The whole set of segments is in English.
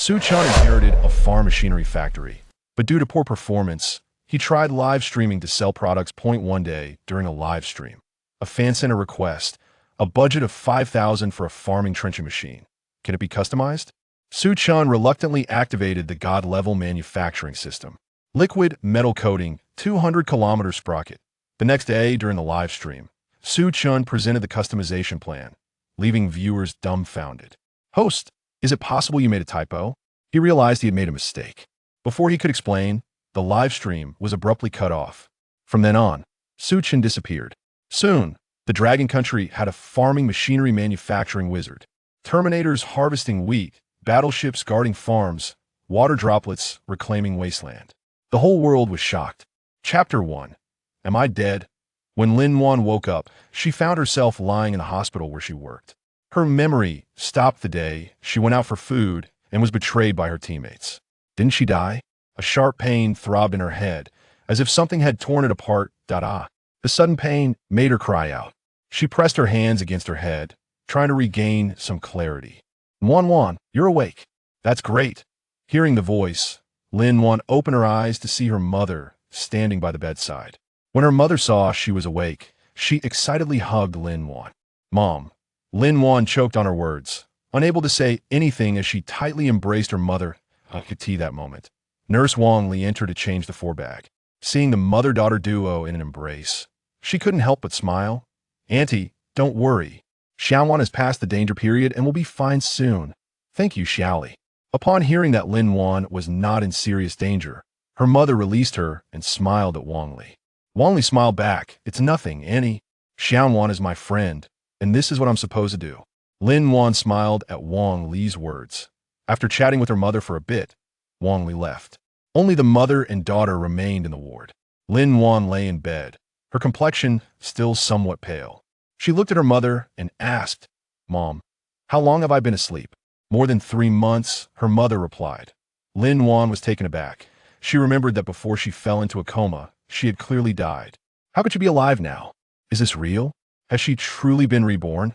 Chen inherited a farm machinery factory, but due to poor performance, he tried live streaming to sell products. One day, during a live stream, a fan sent a request, a budget of 5,000 for a farming trenching machine. Can it be customized? Chen reluctantly activated the god-level manufacturing system. Liquid metal coating, 200-kilometer sprocket. The next day, during the live stream, Chen presented the customization plan, leaving viewers dumbfounded. Host, is it possible you made a typo? He realized he had made a mistake. Before he could explain, the live stream was abruptly cut off. From then on, Chen disappeared. Soon, the Dragon Country had a farming machinery manufacturing wizard. Terminators harvesting wheat, battleships guarding farms, water droplets reclaiming wasteland. The whole world was shocked. Chapter 1. Am I dead? When Wan woke up, she found herself lying in the hospital where she worked. Her memory stopped the day she went out for food and was betrayed by her teammates. Didn't she die? A sharp pain throbbed in her head, as if something had torn it apart. The sudden pain made her cry out. She pressed her hands against her head, trying to regain some clarity. Wan, you're awake. That's great. Hearing the voice, Wan opened her eyes to see her mother standing by the bedside. When her mother saw she was awake, she excitedly hugged Wan. Mom. Wan choked on her words, unable to say anything as she tightly embraced her mother. I could see that moment. Nurse Wang Li entered to change the forebag. Seeing the mother-daughter duo in an embrace, she couldn't help but smile. Auntie, don't worry. Xiaowan has passed the danger period and will be fine soon. Thank you, Xiaoli. Upon hearing that Wan was not in serious danger, her mother released her and smiled at Wang Li. Wang Li smiled back. It's nothing, Annie. Xiaowan is my friend, and this is what I'm supposed to do. Wan smiled at Wang Li's words. After chatting with her mother for a bit, Wang Li left. Only the mother and daughter remained in the ward. Wan lay in bed, her complexion still somewhat pale. She looked at her mother and asked, Mom, how long have I been asleep? More than 3 months, her mother replied. Wan was taken aback. She remembered that before she fell into a coma, she had clearly died. How could she be alive now? Is this real? Has she truly been reborn?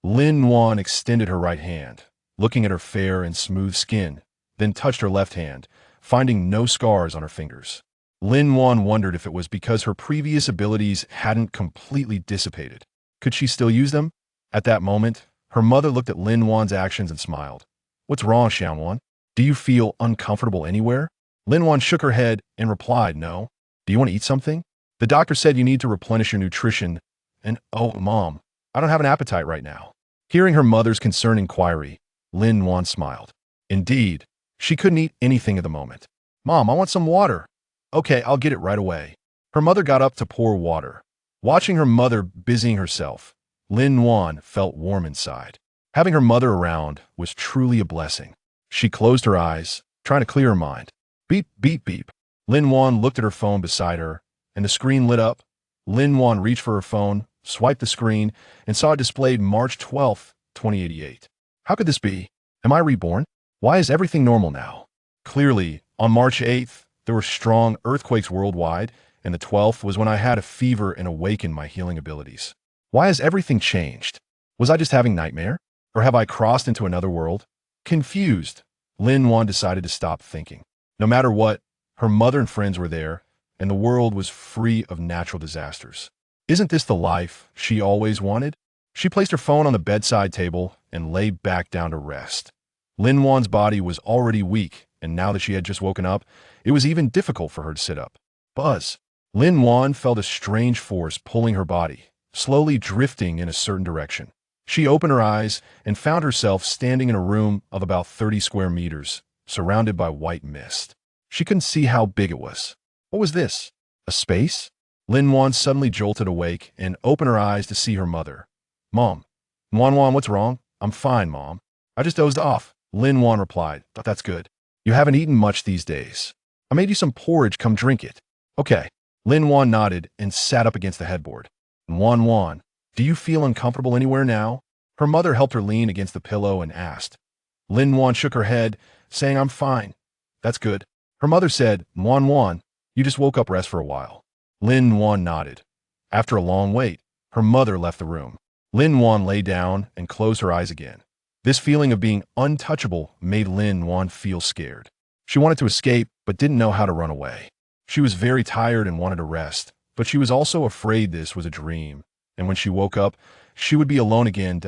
Wan extended her right hand, looking at her fair and smooth skin, then touched her left hand, finding no scars on her fingers. Wan wondered if it was because her previous abilities hadn't completely dissipated. Could she still use them? At that moment, her mother looked at Wan's actions and smiled. What's wrong, Xiaowan? Do you feel uncomfortable anywhere? Wan shook her head and replied, no. Do you want to eat something? The doctor said you need to replenish your nutrition. And, oh, Mom, I don't have an appetite right now. Hearing her mother's concerned inquiry, Wan smiled. Indeed, she couldn't eat anything at the moment. Mom, I want some water. Okay, I'll get it right away. Her mother got up to pour water. Watching her mother busying herself, Wan felt warm inside. Having her mother around was truly a blessing. She closed her eyes, trying to clear her mind. Beep, beep, beep. Wan looked at her phone beside her, and the screen lit up. Wan reached for her phone, swiped the screen, and saw it displayed March 12th, 2088. How could this be? Am I reborn? Why is everything normal now? Clearly, on March 8th, there were strong earthquakes worldwide, and the 12th was when I had a fever and awakened my healing abilities. Why has everything changed? Was I just having nightmare? Or have I crossed into another world? Confused, Wan decided to stop thinking. No matter what, her mother and friends were there, and the world was free of natural disasters. Isn't this the life she always wanted? She placed her phone on the bedside table and lay back down to rest. Wan's body was already weak, and now that she had just woken up, it was even difficult for her to sit up. Buzz. Wan felt a strange force pulling her body, slowly drifting in a certain direction. She opened her eyes and found herself standing in a room of about 30 square meters, surrounded by white mist. She couldn't see how big it was. What was this? A space? Wan suddenly jolted awake and opened her eyes to see her mother. Mom. Wan, what's wrong? I'm fine, Mom. I just dozed off. Wan replied. That's good. You haven't eaten much these days. I made you some porridge, come drink it. Okay. Wan nodded and sat up against the headboard. Wan, do you feel uncomfortable anywhere now? Her mother helped her lean against the pillow and asked. Wan shook her head, saying, I'm fine. That's good. Her mother said, Wan, you just woke up, rest for a while. Wan nodded. After a long wait, her mother left the room. Wan lay down and closed her eyes again. This feeling of being untouchable made Lin-Wan feel scared. She wanted to escape, but didn't know how to run away. She was very tired and wanted to rest, but she was also afraid this was a dream, and when she woke up, she would be alone again,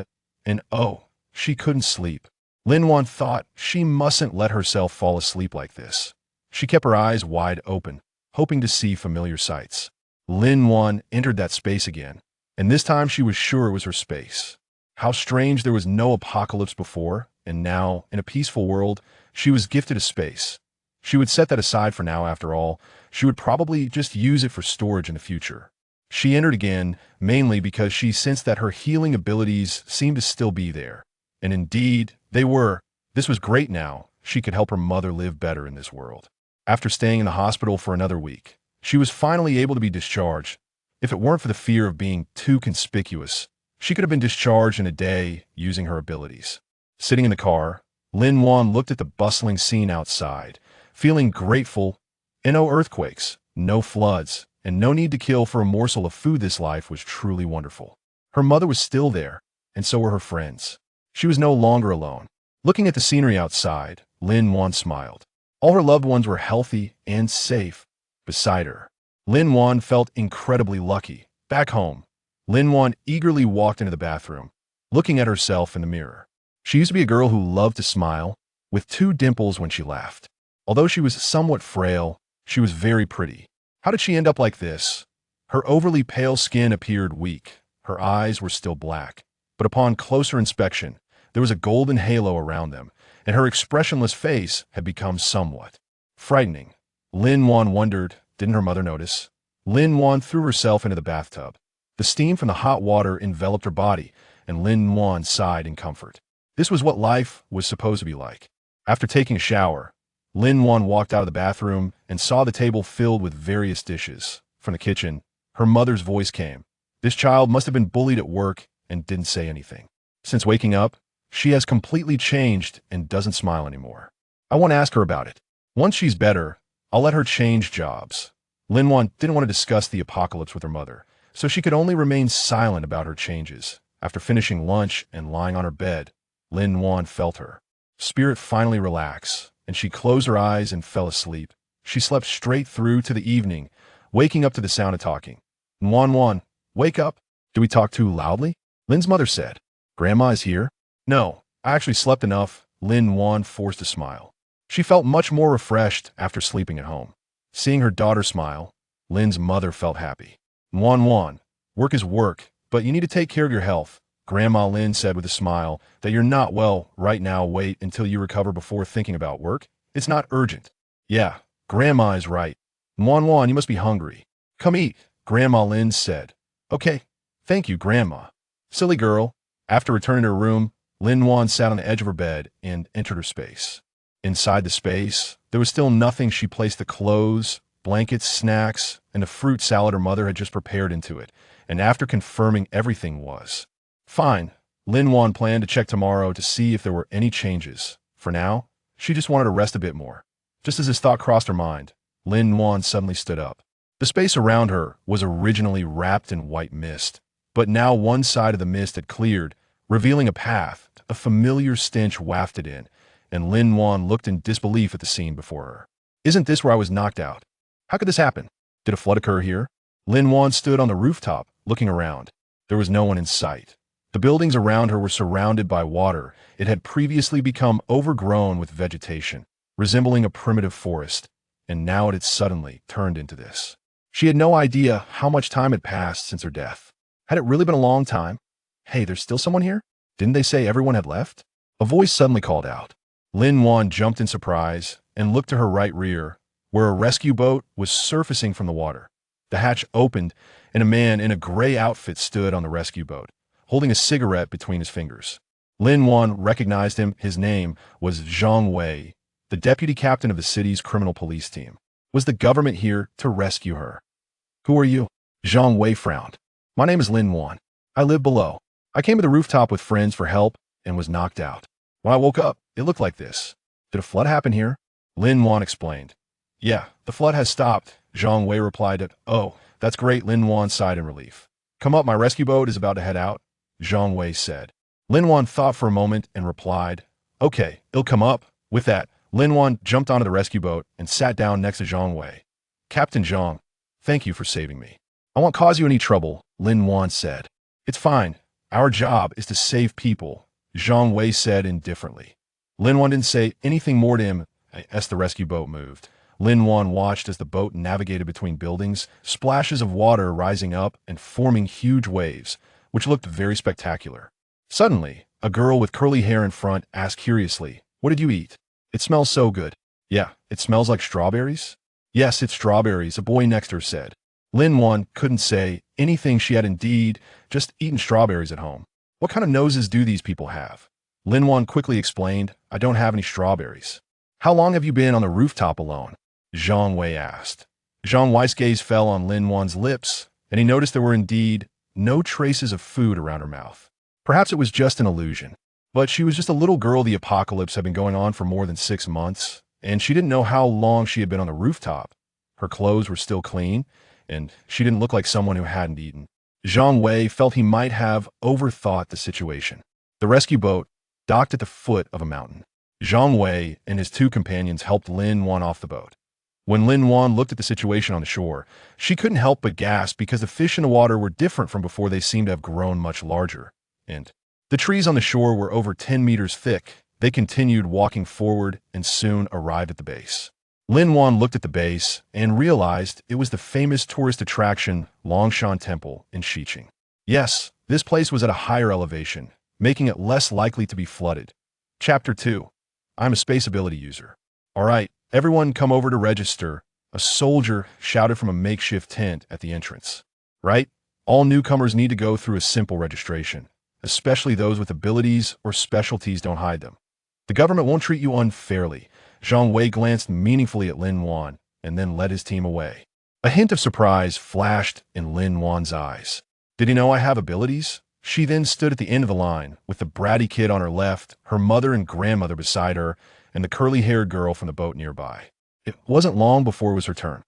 and oh, she couldn't sleep. Lin-Wan thought she mustn't let herself fall asleep like this. She kept her eyes wide open, hoping to see familiar sights. Lin-Wan entered that space again, and this time she was sure it was her space. How strange, there was no apocalypse before, and now, in a peaceful world, she was gifted a space. She would set that aside for now. After all, she would probably just use it for storage in the future. She entered again, mainly because she sensed that her healing abilities seemed to still be there. And indeed, they were. This was great now. She could help her mother live better in this world. After staying in the hospital for another week, she was finally able to be discharged. If it weren't for the fear of being too conspicuous, she could have been discharged in a day using her abilities. Sitting in the car, Lin-Wan looked at the bustling scene outside, feeling grateful. No earthquakes, no floods, and no need to kill for a morsel of food. This life was truly wonderful. Her mother was still there, and so were her friends. She was no longer alone. Looking at the scenery outside, Lin-Wan smiled. All her loved ones were healthy and safe beside her. Lin-Wan felt incredibly lucky. Back home, Lin-Wan eagerly walked into the bathroom, looking at herself in the mirror. She used to be a girl who loved to smile, with 2 dimples when she laughed. Although she was somewhat frail, she was very pretty. How did she end up like this? Her overly pale skin appeared weak. Her eyes were still black, but upon closer inspection, there was a golden halo around them, and her expressionless face had become somewhat frightening. Lin-Wan wondered, didn't her mother notice? Lin-Wan threw herself into the bathtub. The steam from the hot water enveloped her body, and Lin-Wan sighed in comfort. This was what life was supposed to be like. After taking a shower, Lin-Wan walked out of the bathroom and saw the table filled with various dishes. From the kitchen, her mother's voice came. This child must have been bullied at work and didn't say anything. Since waking up, she has completely changed and doesn't smile anymore. I won't ask her about it. Once she's better, I'll let her change jobs. Lin-Wan didn't want to discuss the apocalypse with her mother, so she could only remain silent about her changes. After finishing lunch and lying on her bed, Lin-Wan felt her spirit finally relax, and she closed her eyes and fell asleep. She slept straight through to the evening, waking up to the sound of talking. Wan, wake up. Do we talk too loudly? Lin's mother said. Grandma is here? No, I actually slept enough. Lin-Wan forced a smile. She felt much more refreshed after sleeping at home. Seeing her daughter smile, Lin's mother felt happy. Wan, work is work, but you need to take care of your health. Grandma Lin said with a smile that you're not well right now. Wait until you recover before thinking about work. It's not urgent. Yeah, Grandma is right. Wan, you must be hungry. Come eat, Grandma Lin said. Okay, thank you, Grandma. Silly girl. After returning to her room, Lin-Wan sat on the edge of her bed and entered her space. Inside the space, there was still nothing. She placed the clothes, blankets, snacks, and the fruit salad her mother had just prepared into it, and after confirming everything was fine, Lin-Wan planned to check tomorrow to see if there were any changes. For now, she just wanted to rest a bit more. Just as this thought crossed her mind, Lin-Wan suddenly stood up. The space around her was originally wrapped in white mist, but now one side of the mist had cleared, revealing a path. A familiar stench wafted in, and Lin-Wan looked in disbelief at the scene before her. Isn't this where I was knocked out? How could this happen? Did a flood occur here? Lin-Wan stood on the rooftop, looking around. There was no one in sight. The buildings around her were surrounded by water. It had previously become overgrown with vegetation, resembling a primitive forest, and now it had suddenly turned into this. She had no idea how much time had passed since her death. Had it really been a long time? Hey, there's still someone here? Didn't they say everyone had left? A voice suddenly called out. Lin-Wan jumped in surprise and looked to her right rear, where a rescue boat was surfacing from the water. The hatch opened, and a man in a gray outfit stood on the rescue boat, holding a cigarette between his fingers. Lin-Wan recognized him. His name was Zhang Wei, the deputy captain of the city's criminal police team. Was the government here to rescue her? Who are you? Zhang Wei frowned. My name is Lin-Wan. I live below. I came to the rooftop with friends for help and was knocked out. When I woke up, it looked like this. Did a flood happen here? Lin-Wan explained. Yeah, the flood has stopped, Zhang Wei replied. Oh, that's great, Lin-Wan sighed in relief. Come up, my rescue boat is about to head out, Zhang Wei said. Lin Wan thought for a moment and replied, "Okay, it'll come up." With that, Lin Wan jumped onto the rescue boat and sat down next to Zhang Wei. "Captain Zhang, thank you for saving me. I won't cause you any trouble," Lin Wan said. "It's fine. Our job is to save people," Zhang Wei said indifferently. Lin Wan didn't say anything more to him as the rescue boat moved. Lin Wan watched as the boat navigated between buildings, splashes of water rising up and forming huge waves, which looked very spectacular. Suddenly, a girl with curly hair in front asked curiously, "What did you eat? It smells so good." "Yeah, it smells like strawberries." "Yes, it's strawberries," a boy next to her said. Lin Wan couldn't say anything. She had indeed just eaten strawberries at home. "What kind of noses do these people have?" Lin Wan quickly explained, "I don't have any strawberries." "How long have you been on the rooftop alone?" Zhang Wei asked. Zhang Wei's gaze fell on Lin Wan's lips, and he noticed there were indeed no traces of food around her mouth. Perhaps it was just an illusion. But she was just a little girl. The apocalypse had been going on for more than 6 months, and she didn't know how long she had been on the rooftop. Her clothes were still clean, and she didn't look like someone who hadn't eaten. Zhang Wei felt he might have overthought the situation. The rescue boat docked at the foot of a mountain. Zhang Wei and his 2 companions helped Lin Wan off the boat. When Lin Wan looked at the situation on the shore, she couldn't help but gasp because the fish in the water were different from before. They seemed to have grown much larger. And the trees on the shore were over 10 meters thick. They continued walking forward and soon arrived at the base. Lin Wan looked at the base and realized it was the famous tourist attraction Longshan Temple in Xiqing. Yes, this place was at a higher elevation, making it less likely to be flooded. Chapter 2. I'm a space ability user. "All right, everyone come over to register," a soldier shouted from a makeshift tent at the entrance. "Right? All newcomers need to go through a simple registration, especially those with abilities or specialties. Don't hide them. The government won't treat you unfairly." Zhang Wei glanced meaningfully at Lin Wan and then led his team away. A hint of surprise flashed in Lin Wan's eyes. "Did he know I have abilities?" She then stood at the end of the line, with the bratty kid on her left, her mother and grandmother beside her, and the curly-haired girl from the boat nearby. It wasn't long before it was her turn.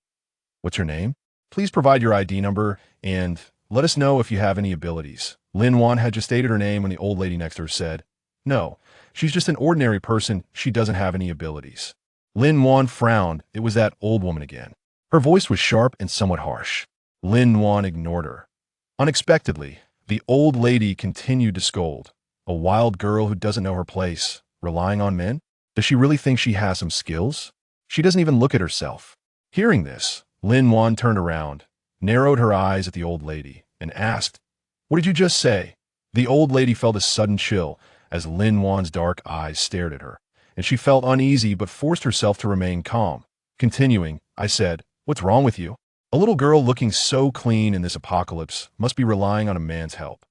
"What's your name? Please provide your ID number, and let us know if you have any abilities." Lin Wan had just stated her name when the old lady next to her said, "No, she's just an ordinary person. She doesn't have any abilities." Lin Wan frowned. It was that old woman again. Her voice was sharp and somewhat harsh. Lin Wan ignored her. Unexpectedly, the old lady continued to scold. "A wild girl who doesn't know her place, relying on men? Does she really think she has some skills? She doesn't even look at herself." Hearing this, Lin Wan turned around, narrowed her eyes at the old lady, and asked, "What did you just say?" The old lady felt a sudden chill as Lin Wan's dark eyes stared at her, and she felt uneasy but forced herself to remain calm. Continuing, "I said, what's wrong with you? A little girl looking so clean in this apocalypse must be relying on a man's help."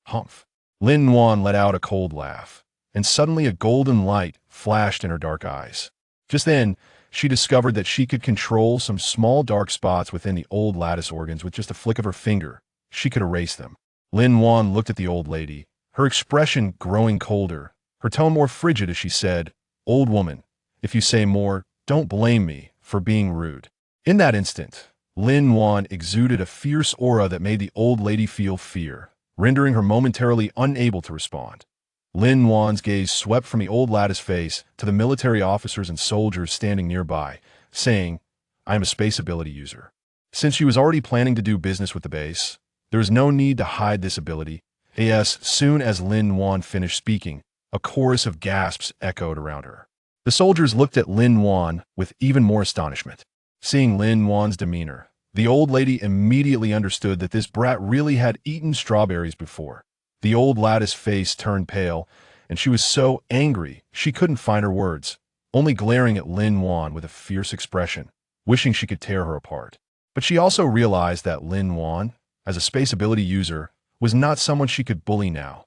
"Humph." Lin Wan let out a cold laugh, and suddenly a golden light flashed in her dark eyes. Just then, she discovered that she could control some small dark spots within the old lattice organs with just a flick of her finger. She could erase them. Lin Wan looked at the old lady, her expression growing colder, her tone more frigid as she said, "Old woman, if you say more, don't blame me for being rude." In that instant, Lin Wan exuded a fierce aura that made the old lady feel fear, rendering her momentarily unable to respond. Lin Wan's gaze swept from the old lattice face to the military officers and soldiers standing nearby, saying, "I am a space ability user." Since she was already planning to do business with the base, there is no need to hide this ability. As soon as Lin Wan finished speaking, a chorus of gasps echoed around her. The soldiers looked at Lin Wan with even more astonishment. Seeing Lin Wan's demeanor, the old lady immediately understood that this brat really had eaten strawberries before. The old lattice face turned pale, and she was so angry she couldn't find her words, only glaring at Lin Wan with a fierce expression, wishing she could tear her apart. But she also realized that Lin Wan, as a space ability user, was not someone she could bully now.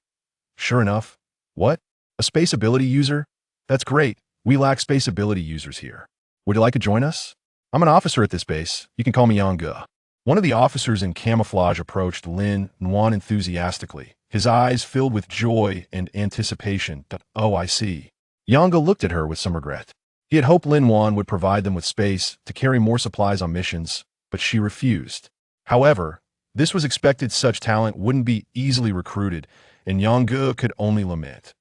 Sure enough, "What? A space ability user? That's great. We lack space ability users here. Would you like to join us? I'm an officer at this base. You can call me Yang." One of the officers in camouflage approached Lin Wan enthusiastically, his eyes filled with joy and anticipation. "Oh, I see." Yang looked at her with some regret. He had hoped Lin Wan would provide them with space to carry more supplies on missions, but she refused. However, this was expected. Such talent wouldn't be easily recruited, and Yonggu could only lament.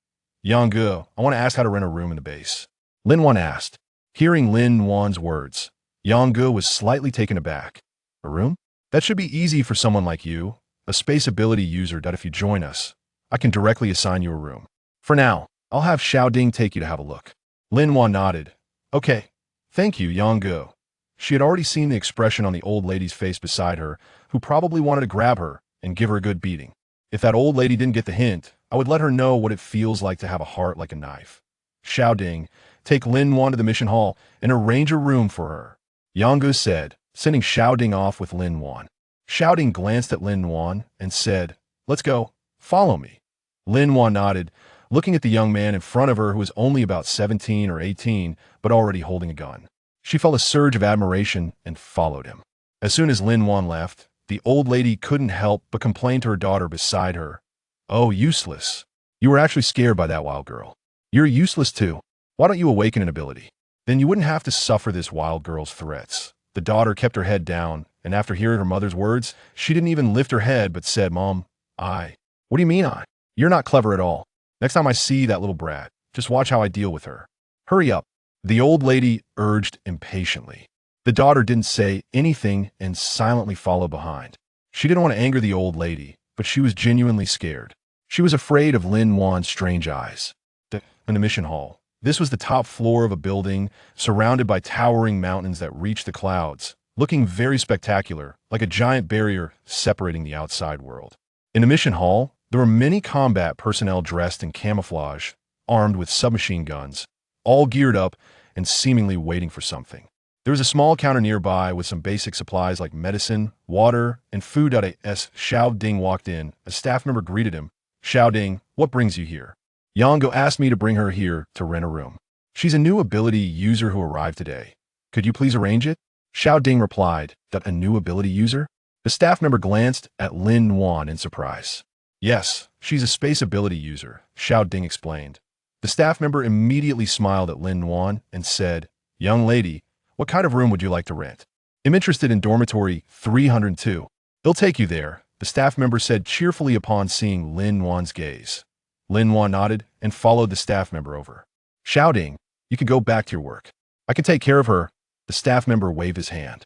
Yonggu, I want to ask how to rent a room in the base. Lin Wan asked. Hearing Lin Wan's words, Yonggu was slightly taken aback. A room? That should be easy for someone like you, a space ability user. That if you join us, I can directly assign you a room. For now, I'll have Xiaoding take you to have a look. Lin Wan nodded. Okay, thank you, Yonggu. She had already seen the expression on the old lady's face beside her, who probably wanted to grab her and give her a good beating. If that old lady didn't get the hint, I would let her know what it feels like to have a heart like a knife. Xiaoding, take Lin Wan to the mission hall and arrange a room for her, Yonggu said, sending Xiaoding off with Lin Wan. Xiaoding glanced at Lin Wan and said, let's go, follow me. Lin Wan nodded, looking at the young man in front of her who was only about 17 or 18, but already holding a gun. She felt a surge of admiration and followed him. As soon as Lin Wan left, the old lady couldn't help but complain to her daughter beside her. Oh, useless. You were actually scared by that wild girl. You're useless too. Why don't you awaken an ability? Then you wouldn't have to suffer this wild girl's threats. The daughter kept her head down, and after hearing her mother's words, she didn't even lift her head but said, Mom, What do you mean I? You're not clever at all. Next time I see that little brat, just watch how I deal with her. Hurry up. The old lady urged impatiently. The daughter didn't say anything and silently followed behind. She didn't want to anger the old lady, but she was genuinely scared. She was afraid of Lin Wan's strange eyes. In the mission hall, this was the top floor of a building surrounded by towering mountains that reached the clouds, looking very spectacular, like a giant barrier separating the outside world. In the mission hall, there were many combat personnel dressed in camouflage, armed with submachine guns, all geared up and seemingly waiting for something. There was a small counter nearby with some basic supplies like medicine, water, and food. As Xiaoding walked in, a staff member greeted him. Xiaoding, what brings you here? Yonggu asked me to bring her here to rent a room. She's a new ability user who arrived today. Could you please arrange it? Xiaoding replied, that a new ability user? The staff member glanced at Lin Wan in surprise. Yes, she's a space ability user, Xiaoding explained. The staff member immediately smiled at Lin Wan and said, Young lady, what kind of room would you like to rent? I'm interested in dormitory 302. He'll take you there, the staff member said cheerfully upon seeing Lin Wan's gaze. Lin Wan nodded and followed the staff member over. Xiaoding, you can go back to your work. I can take care of her. The staff member waved his hand.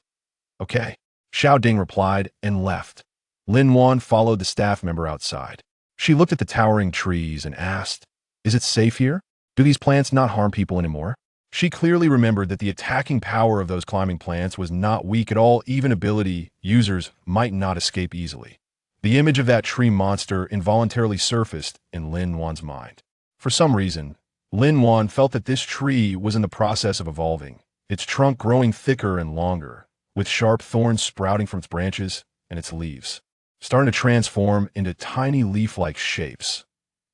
Okay, Xiaoding replied and left. Lin Wan followed the staff member outside. She looked at the towering trees and asked, Is it safe here? Do these plants not harm people anymore? She clearly remembered that the attacking power of those climbing plants was not weak at all. Even ability users might not escape easily. The image of that tree monster involuntarily surfaced in Lin Wan's mind. For some reason, Lin Wan felt that this tree was in the process of evolving, its trunk growing thicker and longer, with sharp thorns sprouting from its branches and its leaves, starting to transform into tiny leaf-like shapes.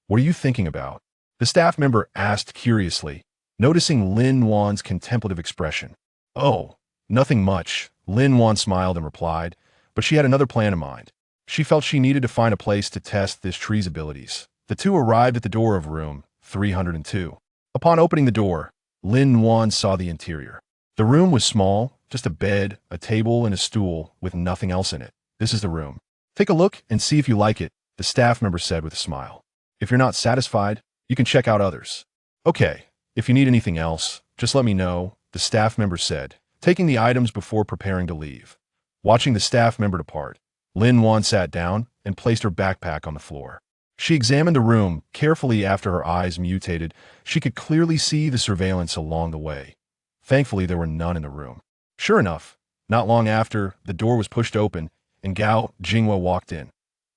What are you thinking about? The staff member asked curiously, noticing Lin Wan's contemplative expression. Oh, nothing much, Lin Wan smiled and replied, but she had another plan in mind. She felt she needed to find a place to test this tree's abilities. The two arrived at the door of room 302. Upon opening the door, Lin Wan saw the interior. The room was small, just a bed, a table, and a stool with nothing else in it. This is the room. Take a look and see if you like it, the staff member said with a smile. If you're not satisfied, you can check out others. Okay, if you need anything else, just let me know, the staff member said, taking the items before preparing to leave. Watching the staff member depart, Lin Wan sat down and placed her backpack on the floor. She examined the room carefully. After her eyes mutated, she could clearly see the surveillance along the way. Thankfully, there were none in the room. Sure enough, not long after, the door was pushed open and Gao Jinghua walked in.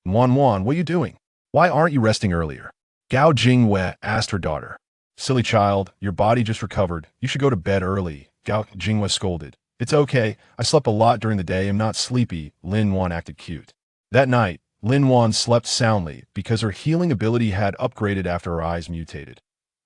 Wan, what are you doing? Why aren't you resting earlier? Gao Jinghua asked her daughter. Silly child, your body just recovered. You should go to bed early, Gao Jinghua scolded. It's okay, I slept a lot during the day. I'm not sleepy, Lin Wan acted cute. That night, Lin Wan slept soundly because her healing ability had upgraded after her eyes mutated.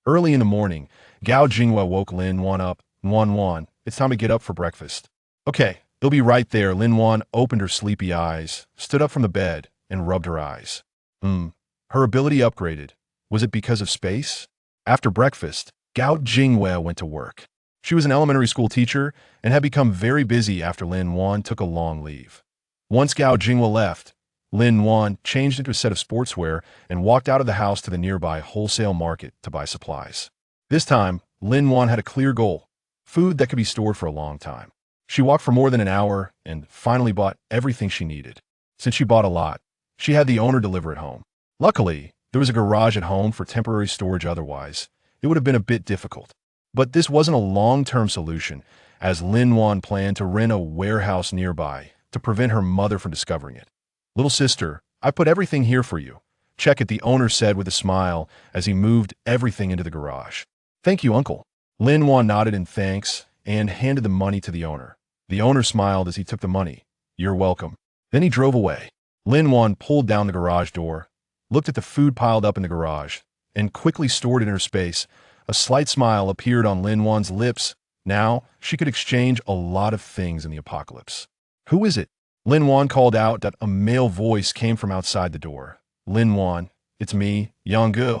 Early in the morning, Gao Jinghua woke Lin Wan up. Wan, it's time to get up for breakfast. Okay, it'll be right there. Lin Wan opened her sleepy eyes, stood up from the bed, and rubbed her eyes. Her ability upgraded. Was it because of space? After breakfast, Gao Jinghua went to work. She was an elementary school teacher and had become very busy after Lin Wan took a long leave. Once Gao Jinghua left, Lin Wan changed into a set of sportswear and walked out of the house to the nearby wholesale market to buy supplies. This time, Lin Wan had a clear goal: food that could be stored for a long time. She walked for more than an hour and finally bought everything she needed. Since she bought a lot, she had the owner deliver it home. Luckily, there was a garage at home for temporary storage. Otherwise, it would have been a bit difficult. But this wasn't a long-term solution, as Lin Wan planned to rent a warehouse nearby to prevent her mother from discovering it. "Little sister, I put everything here for you. Check it," the owner said with a smile as he moved everything into the garage. "Thank you, uncle." Lin Wan nodded in thanks and handed the money to the owner. The owner smiled as he took the money. "You're welcome." Then he drove away. Lin Wan pulled down the garage door, looked at the food piled up in the garage, and quickly stored it in her space. A slight smile appeared on Lin Wan's lips. Now, she could exchange a lot of things in the apocalypse. "Who is it?" Lin Wan called out. That a male voice came from outside the door. "Lin Wan, it's me, Yang."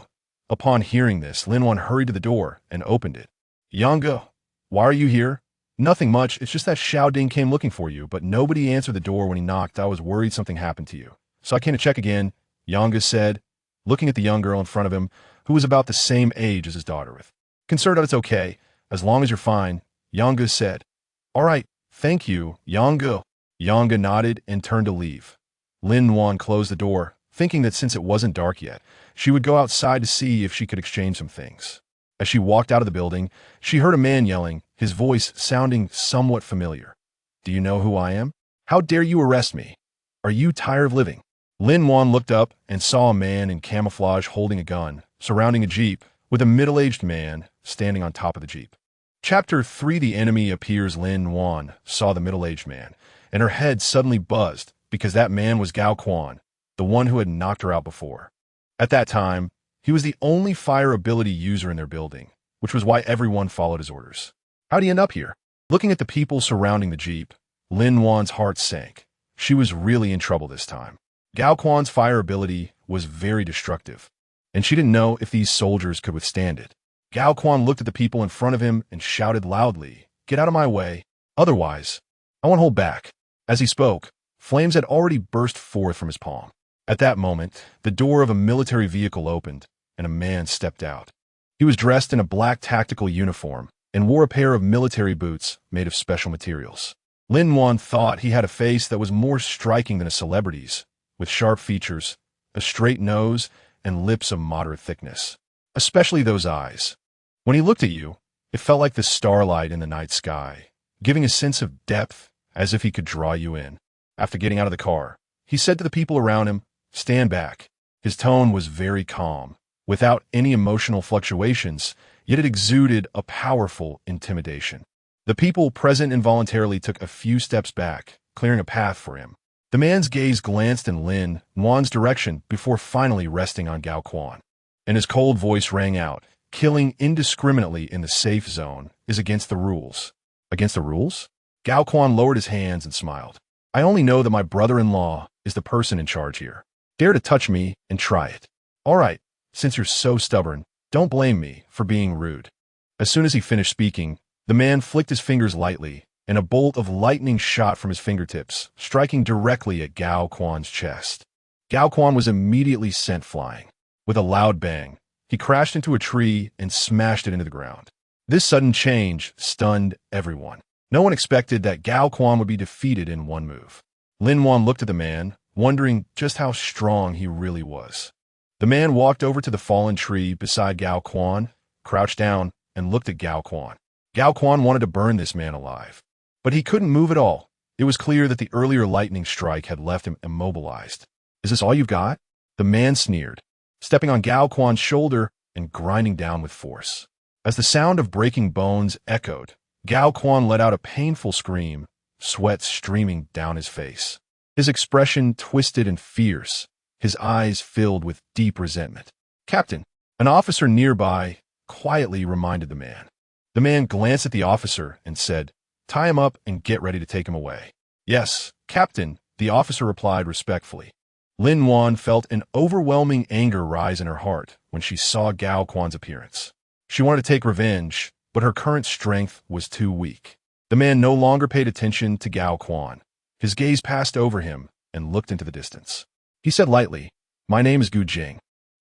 Upon hearing this, Lin Wan hurried to the door and opened it. "Yang, why are you here?" "Nothing much, it's just that Xiao Ding came looking for you, but nobody answered the door when he knocked. I was worried something happened to you, so I came to check again," Yang said, looking at the young girl in front of him, who was about the same age as his daughter. With concern that it's okay, as long as you're fine, Yang said. "All right, thank you, Yang." Yang nodded and turned to leave. Lin Wan closed the door, thinking that since it wasn't dark yet, she would go outside to see if she could exchange some things. As she walked out of the building, she heard a man yelling, his voice sounding somewhat familiar. "Do you know who I am? How dare you arrest me? Are you tired of living?" Lin Wan looked up and saw a man in camouflage holding a gun, surrounding a jeep, with a middle-aged man standing on top of the jeep. Chapter 3: The enemy appears. Lin Wan saw the middle-aged man, and her head suddenly buzzed because that man was Gao Quan, the one who had knocked her out before. At that time, he was the only fire ability user in their building, which was why everyone followed his orders. "How'd he end up here?" Looking at the people surrounding the jeep, Lin Wan's heart sank. She was really in trouble this time. Gao Quan's fire ability was very destructive, and she didn't know if these soldiers could withstand it. Gao Quan looked at the people in front of him and shouted loudly, "Get out of my way, otherwise I won't hold back." As he spoke, flames had already burst forth from his palm. At that moment, the door of a military vehicle opened, and a man stepped out. He was dressed in a black tactical uniform and wore a pair of military boots made of special materials. Lin Wan thought he had a face that was more striking than a celebrity's, with sharp features, a straight nose, and lips of moderate thickness. Especially those eyes. When he looked at you, it felt like the starlight in the night sky, giving a sense of depth as if he could draw you in. After getting out of the car, he said to the people around him, "Stand back." His tone was very calm, without any emotional fluctuations, yet it exuded a powerful intimidation. The people present involuntarily took a few steps back, clearing a path for him. The man's gaze glanced in Lin Wan's direction before finally resting on Gao Quan, and his cold voice rang out, "Killing indiscriminately in the safe zone is against the rules." "Against the rules?" Gao Quan lowered his hands and smiled. "I only know that my brother-in-law is the person in charge here. Dare to touch me and try it. All right, since you're so stubborn, don't blame me for being rude." As soon as he finished speaking, the man flicked his fingers lightly, and a bolt of lightning shot from his fingertips, striking directly at Gao Quan's chest. Gao Quan was immediately sent flying. With a loud bang, he crashed into a tree and smashed it into the ground. This sudden change stunned everyone. No one expected that Gao Quan would be defeated in one move. Lin Wan looked at the man, wondering just how strong he really was. The man walked over to the fallen tree beside Gao Quan, crouched down, and looked at Gao Quan. Gao Quan wanted to burn this man alive, but he couldn't move at all. It was clear that the earlier lightning strike had left him immobilized. "Is this all you've got?" The man sneered, stepping on Gao Quan's shoulder and grinding down with force. As the sound of breaking bones echoed, Gao Quan let out a painful scream, sweat streaming down his face. His expression twisted and fierce, his eyes filled with deep resentment. "Captain," an officer nearby quietly reminded the man. The man glanced at the officer and said, "Tie him up and get ready to take him away." "Yes, Captain," the officer replied respectfully. Lin Wan felt an overwhelming anger rise in her heart when she saw Gao Quan's appearance. She wanted to take revenge, but her current strength was too weak. The man no longer paid attention to Gao Quan. His gaze passed over him and looked into the distance. He said lightly, "My name is Gu Jing.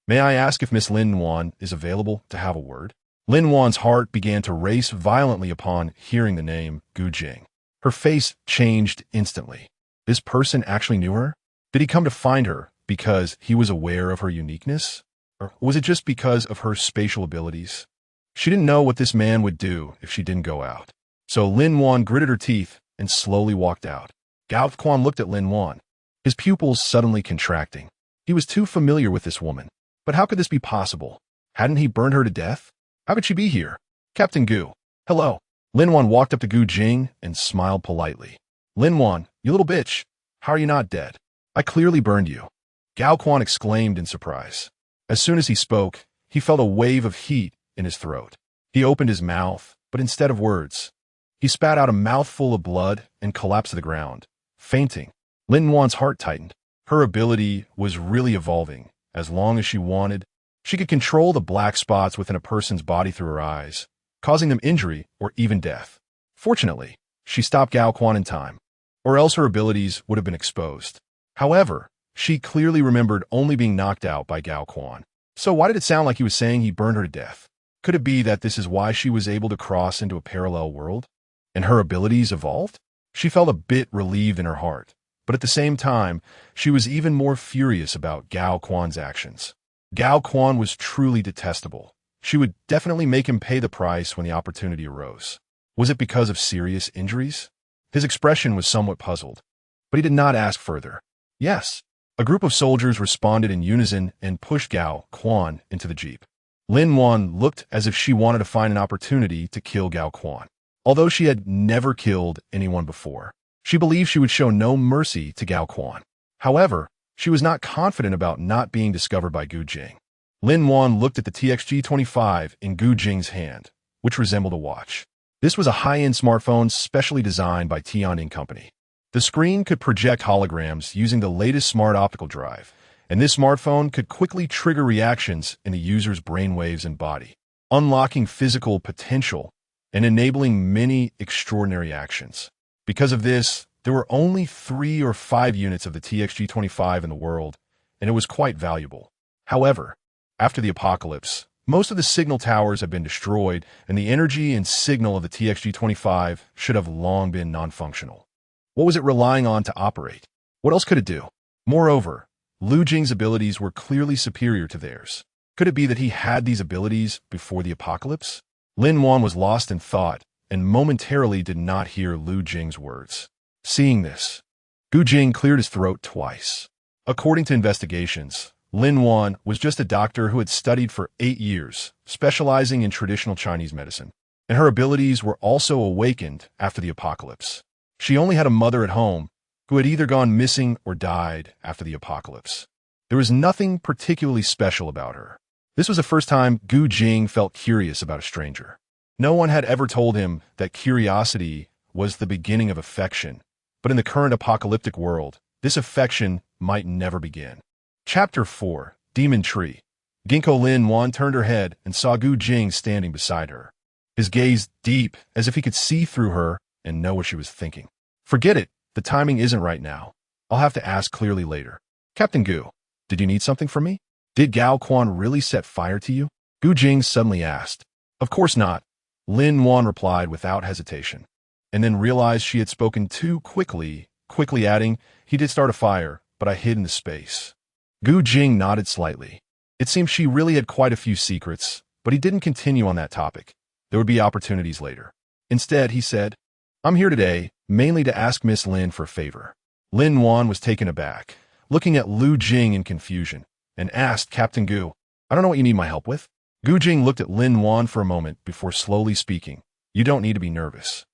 May I ask if Miss Lin Wan is available to have a word?" Lin Wan's heart began to race violently upon hearing the name Gu Jing. Her face changed instantly. This person actually knew her? Did he come to find her because he was aware of her uniqueness? Or was it just because of her spatial abilities? She didn't know what this man would do if she didn't go out. So Lin Wan gritted her teeth and slowly walked out. Gao Quan looked at Lin Wan, his pupils suddenly contracting. He was too familiar with this woman. But how could this be possible? Hadn't he burned her to death? How could she be here? Captain Gu. Hello. Lin Wan walked up to Gu Jing and smiled politely. Lin Wan, you little bitch. How are you not dead? I clearly burned you. Gao Quan exclaimed in surprise. As soon as he spoke, he felt a wave of heat in his throat. He opened his mouth, but instead of words, he spat out a mouthful of blood and collapsed to the ground, fainting. Lin Wan's heart tightened. Her ability was really evolving. As long as she wanted, she could control the black spots within a person's body through her eyes, causing them injury or even death. Fortunately, she stopped Gao Quan in time, or else her abilities would have been exposed. However, she clearly remembered only being knocked out by Gao Quan. So why did it sound like he was saying he burned her to death? Could it be that this is why she was able to cross into a parallel world? And her abilities evolved? She felt a bit relieved in her heart, but at the same time, she was even more furious about Gao Quan's actions. Gao Quan was truly detestable. She would definitely make him pay the price when the opportunity arose. Was it because of serious injuries? His expression was somewhat puzzled, but he did not ask further. Yes. A group of soldiers responded in unison and pushed Gao Quan into the jeep. Lin Wan looked as if she wanted to find an opportunity to kill Gao Quan. Although she had never killed anyone before, she believed she would show no mercy to Gao Quan. However, she was not confident about not being discovered by Gu Jing. Lin Wan looked at the TXG-25 in Gu Jing's hand, which resembled a watch. This was a high-end smartphone specially designed by Tianjin Company. The screen could project holograms using the latest smart optical drive, and this smartphone could quickly trigger reactions in the user's brainwaves and body, unlocking physical potential and enabling many extraordinary actions. Because of this, there were only 3 or 5 units of the TXG-25 in the world, and it was quite valuable. However, after the apocalypse, most of the signal towers have been destroyed, and the energy and signal of the TXG-25 should have long been non-functional. What was it relying on to operate? What else could it do? Moreover, Lu Jing's abilities were clearly superior to theirs. Could it be that he had these abilities before the apocalypse? Lin Wan was lost in thought and momentarily did not hear Lu Jing's words. Seeing this, Gu Jing cleared his throat twice. According to investigations, Lin Wan was just a doctor who had studied for 8 years, specializing in traditional Chinese medicine, and her abilities were also awakened after the apocalypse. She only had a mother at home who had either gone missing or died after the apocalypse. There was nothing particularly special about her. This was the first time Gu Jing felt curious about a stranger. No one had ever told him that curiosity was the beginning of affection, but in the current apocalyptic world, this affection might never begin. Chapter 4, Demon Tree. Ginkgo Lin Wan turned her head and saw Gu Jing standing beside her. His gaze deep, as if he could see through her and know what she was thinking. Forget it. The timing isn't right now. I'll have to ask clearly later. Captain Gu, did you need something from me? Did Gao Quan really set fire to you? Gu Jing suddenly asked. Of course not. Lin Wan replied without hesitation, and then realized she had spoken too quickly adding, he did start a fire, but I hid in the space. Gu Jing nodded slightly. It seemed she really had quite a few secrets, but he didn't continue on that topic. There would be opportunities later. Instead, he said, I'm here today, mainly to ask Miss Lin for a favor. Lin Wan was taken aback, looking at Lu Jing in confusion, and asked Captain Gu, I don't know what you need my help with. Gu Jing looked at Lin Wan for a moment before slowly speaking. You don't need to be nervous.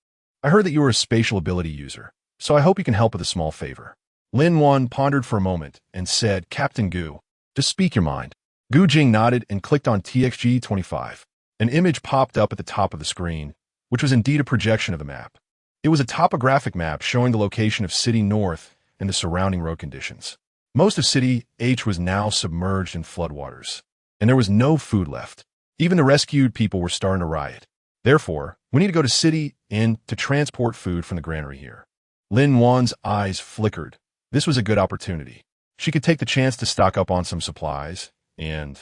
I heard that you are a spatial ability user, so I hope you can help with a small favor. Lin Wan pondered for a moment and said, Captain Gu, just speak your mind. Gu Jing nodded and clicked on TXG-25. An image popped up at the top of the screen, which was indeed a projection of the map. It was a topographic map showing the location of City North and the surrounding road conditions. Most of City H was now submerged in floodwaters, and there was no food left. Even the rescued people were starting to riot. Therefore, we need to go to City Inn to transport food from the granary here. Lin Wan's eyes flickered. This was a good opportunity. She could take the chance to stock up on some supplies, and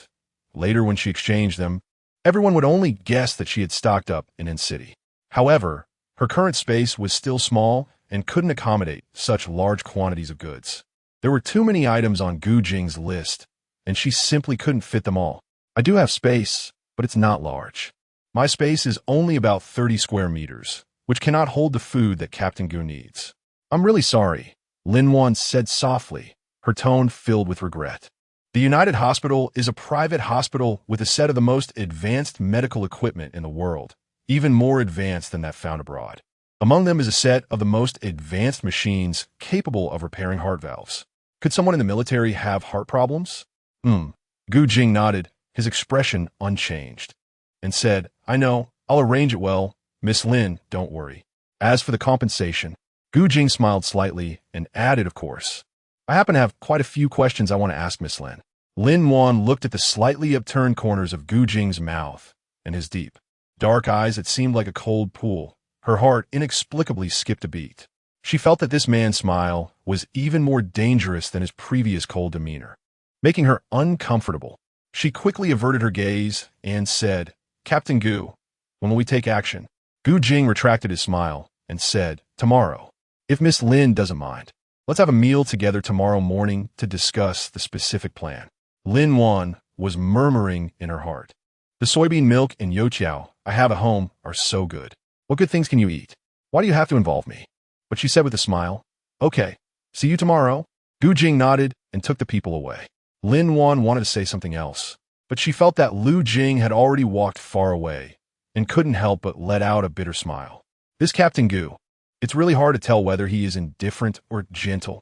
later when she exchanged them, everyone would only guess that she had stocked up in City. However, her current space was still small and couldn't accommodate such large quantities of goods. There were too many items on Gu Jing's list, and she simply couldn't fit them all. I do have space, but it's not large. My space is only about 30 square meters, which cannot hold the food that Captain Gu needs. I'm really sorry, Lin Wan said softly, her tone filled with regret. The United Hospital is a private hospital with a set of the most advanced medical equipment in the world, even more advanced than that found abroad. Among them is a set of the most advanced machines capable of repairing heart valves. Could someone in the military have heart problems? Gu Jing nodded, his expression unchanged, and said, I know, I'll arrange it well. Miss Lin, don't worry. As for the compensation, Gu Jing smiled slightly and added, of course. I happen to have quite a few questions I want to ask Miss Lin. Lin Wan looked at the slightly upturned corners of Gu Jing's mouth and his deep, dark eyes that seemed like a cold pool. Her heart inexplicably skipped a beat. She felt that this man's smile was even more dangerous than his previous cold demeanor, making her uncomfortable. She quickly averted her gaze and said, Captain Gu, when will we take action? Gu Jing retracted his smile and said, tomorrow. If Miss Lin doesn't mind, let's have a meal together tomorrow morning to discuss the specific plan. Lin Wan was murmuring in her heart. The soybean milk and youtiao I have at home are so good. What good things can you eat? Why do you have to involve me? But she said with a smile, okay, see you tomorrow. Gu Jing nodded and took the people away. Lin Wan wanted to say something else, but she felt that Lu Jing had already walked far away and couldn't help but let out a bitter smile. This Captain Gu, it's really hard to tell whether he is indifferent or gentle.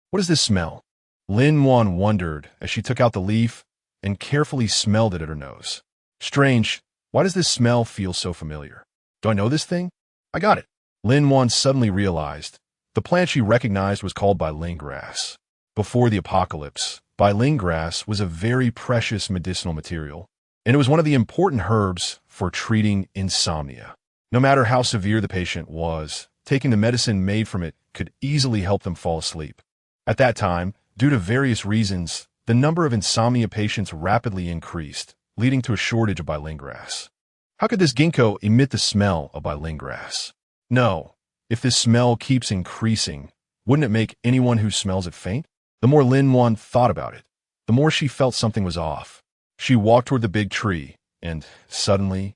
What does this smell? Lin Wan wondered as she took out the leaf and carefully smelled it at her nose. Strange, why does this smell feel so familiar? Do I know this thing? I got it. Lin Wan suddenly realized the plant she recognized was called Bailing grass. Before the apocalypse, Bailing grass was a very precious medicinal material, and it was one of the important herbs for treating insomnia. No matter how severe the patient was, taking the medicine made from it could easily help them fall asleep. At that time, due to various reasons, the number of insomnia patients rapidly increased, leading to a shortage of Bailing grass. How could this ginkgo emit the smell of Bailing grass? No, if this smell keeps increasing, wouldn't it make anyone who smells it faint? The more Lin Wan thought about it, the more she felt something was off. She walked toward the big tree, and suddenly,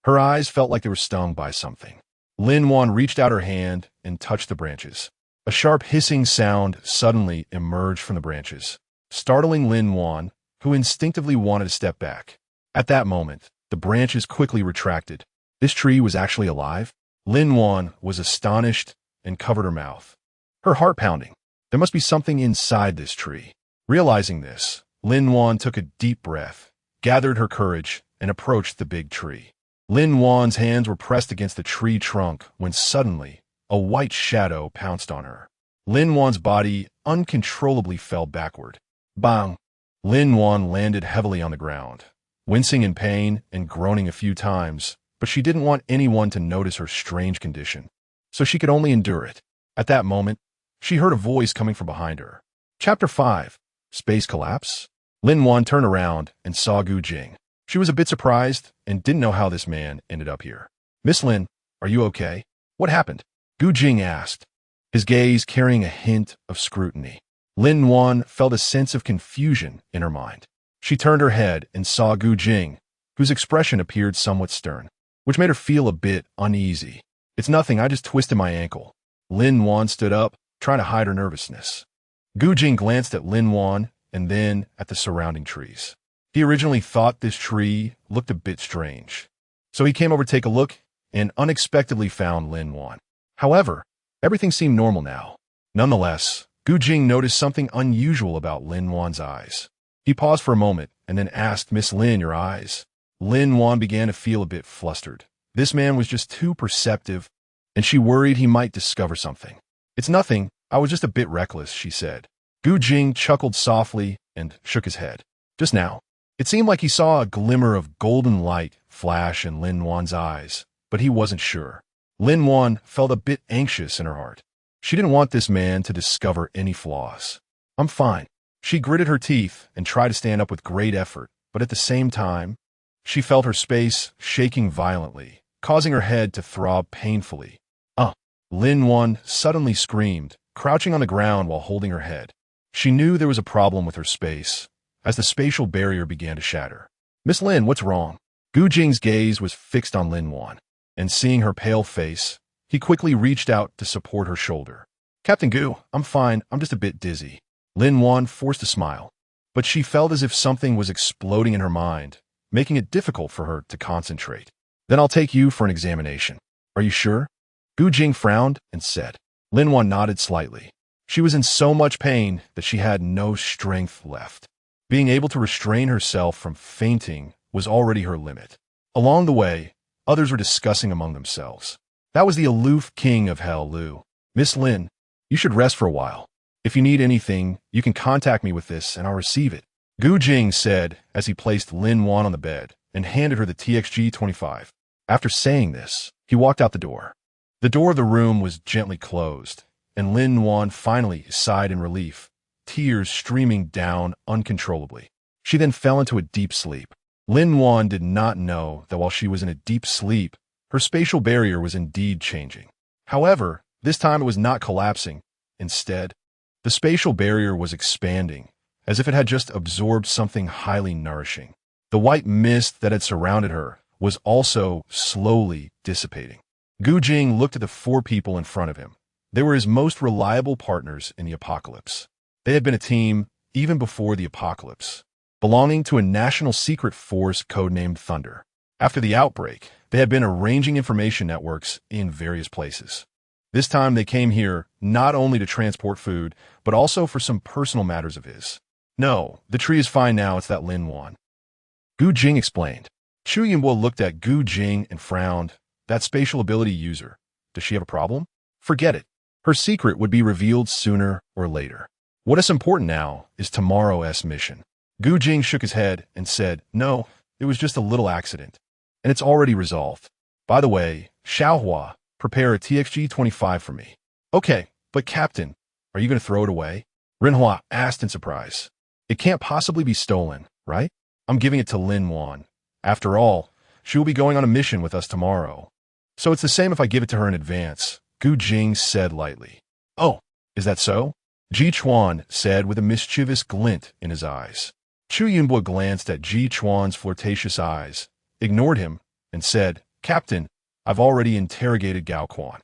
her eyes felt like they were stung by something. Lin Wan reached out her hand and touched the branches. A sharp hissing sound suddenly emerged from the branches, startling Lin Wan, who instinctively wanted to step back. At that moment, the branches quickly retracted. This tree was actually alive? Lin Wan was astonished and covered her mouth, her heart pounding. There must be something inside this tree. Realizing this, Lin Wan took a deep breath, gathered her courage, and approached the big tree. Lin Wan's hands were pressed against the tree trunk when suddenly a white shadow pounced on her. Lin Wan's body uncontrollably fell backward. Bang! Lin Wan landed heavily on the ground, wincing in pain and groaning a few times, but she didn't want anyone to notice her strange condition, so she could only endure it. At that moment, she heard a voice coming from behind her. Chapter 5. Space Collapse? Lin Wan turned around and saw Gu Jing. She was a bit surprised and didn't know how this man ended up here. Miss Lin, are you okay? What happened? Gu Jing asked, his gaze carrying a hint of scrutiny. Lin Wan felt a sense of confusion in her mind. She turned her head and saw Gu Jing, whose expression appeared somewhat stern, which made her feel a bit uneasy. It's nothing, I just twisted my ankle. Lin Wan stood up, trying to hide her nervousness. Gu Jing glanced at Lin Wan and then at the surrounding trees. He originally thought this tree looked a bit strange, so he came over to take a look and unexpectedly found Lin Wan. However, everything seemed normal now. Nonetheless, Gu Jing noticed something unusual about Lin Wan's eyes. He paused for a moment and then asked, Miss Lin, your eyes? Lin Wan began to feel a bit flustered. This man was just too perceptive, and she worried he might discover something. It's nothing, I was just a bit reckless, she said. Gu Jing chuckled softly and shook his head. Just now, it seemed like he saw a glimmer of golden light flash in Lin Wan's eyes, but he wasn't sure. Lin Wan felt a bit anxious in her heart. She didn't want this man to discover any flaws. I'm fine. She gritted her teeth and tried to stand up with great effort, but at the same time, she felt her space shaking violently, causing her head to throb painfully. Lin-Wan suddenly screamed, crouching on the ground while holding her head. She knew there was a problem with her space, as the spatial barrier began to shatter. "Miss Lin, what's wrong?" Gu Jing's gaze was fixed on Lin-Wan, and seeing her pale face, he quickly reached out to support her shoulder. "Captain Gu, I'm fine, I'm just a bit dizzy." Lin-Wan forced a smile, but she felt as if something was exploding in her mind, making it difficult for her to concentrate. "Then I'll take you for an examination. Are you sure?" Gu Jing frowned and said. Lin-Wan nodded slightly. She was in so much pain that she had no strength left. Being able to restrain herself from fainting was already her limit. Along the way, others were discussing among themselves. That was the aloof king of Hell, Lu. "Miss Lin, you should rest for a while. If you need anything, you can contact me with this and I'll receive it," Gu Jing said as he placed Lin-Wan on the bed and handed her the TXG-25. After saying this, he walked out the door. The door of the room was gently closed, and Lin-Wan finally sighed in relief, tears streaming down uncontrollably. She then fell into a deep sleep. Lin-Wan did not know that while she was in a deep sleep, her spatial barrier was indeed changing. However, this time it was not collapsing. Instead, the spatial barrier was expanding, as if it had just absorbed something highly nourishing. The white mist that had surrounded her was also slowly dissipating. Gu Jing looked at the four people in front of him. They were his most reliable partners in the apocalypse. They had been a team even before the apocalypse, belonging to a national secret force codenamed Thunder. After the outbreak, they had been arranging information networks in various places. This time they came here not only to transport food, but also for some personal matters of his. "No, the tree is fine now, it's that Lin-Wan," Gu Jing explained. Chu Yinbo looked at Gu Jing and frowned. "That spatial ability user, does she have a problem?" "Forget it. Her secret would be revealed sooner or later. What is important now is tomorrow's mission." Gu Jing shook his head and said, "No, it was just a little accident, and it's already resolved. By the way, Xiaohua, prepare a TXG-25 for me." "Okay, but Captain, are you going to throw it away?" Renhua asked in surprise. "It can't possibly be stolen, right? I'm giving it to Lin-Wan. After all, she will be going on a mission with us tomorrow. So it's the same if I give it to her in advance," Gu Jing said lightly. "Oh, is that so?" Ji Chuan said with a mischievous glint in his eyes. Chu Yunbo glanced at Ji Chuan's flirtatious eyes, ignored him, and said, "Captain, I've already interrogated Gao Quan.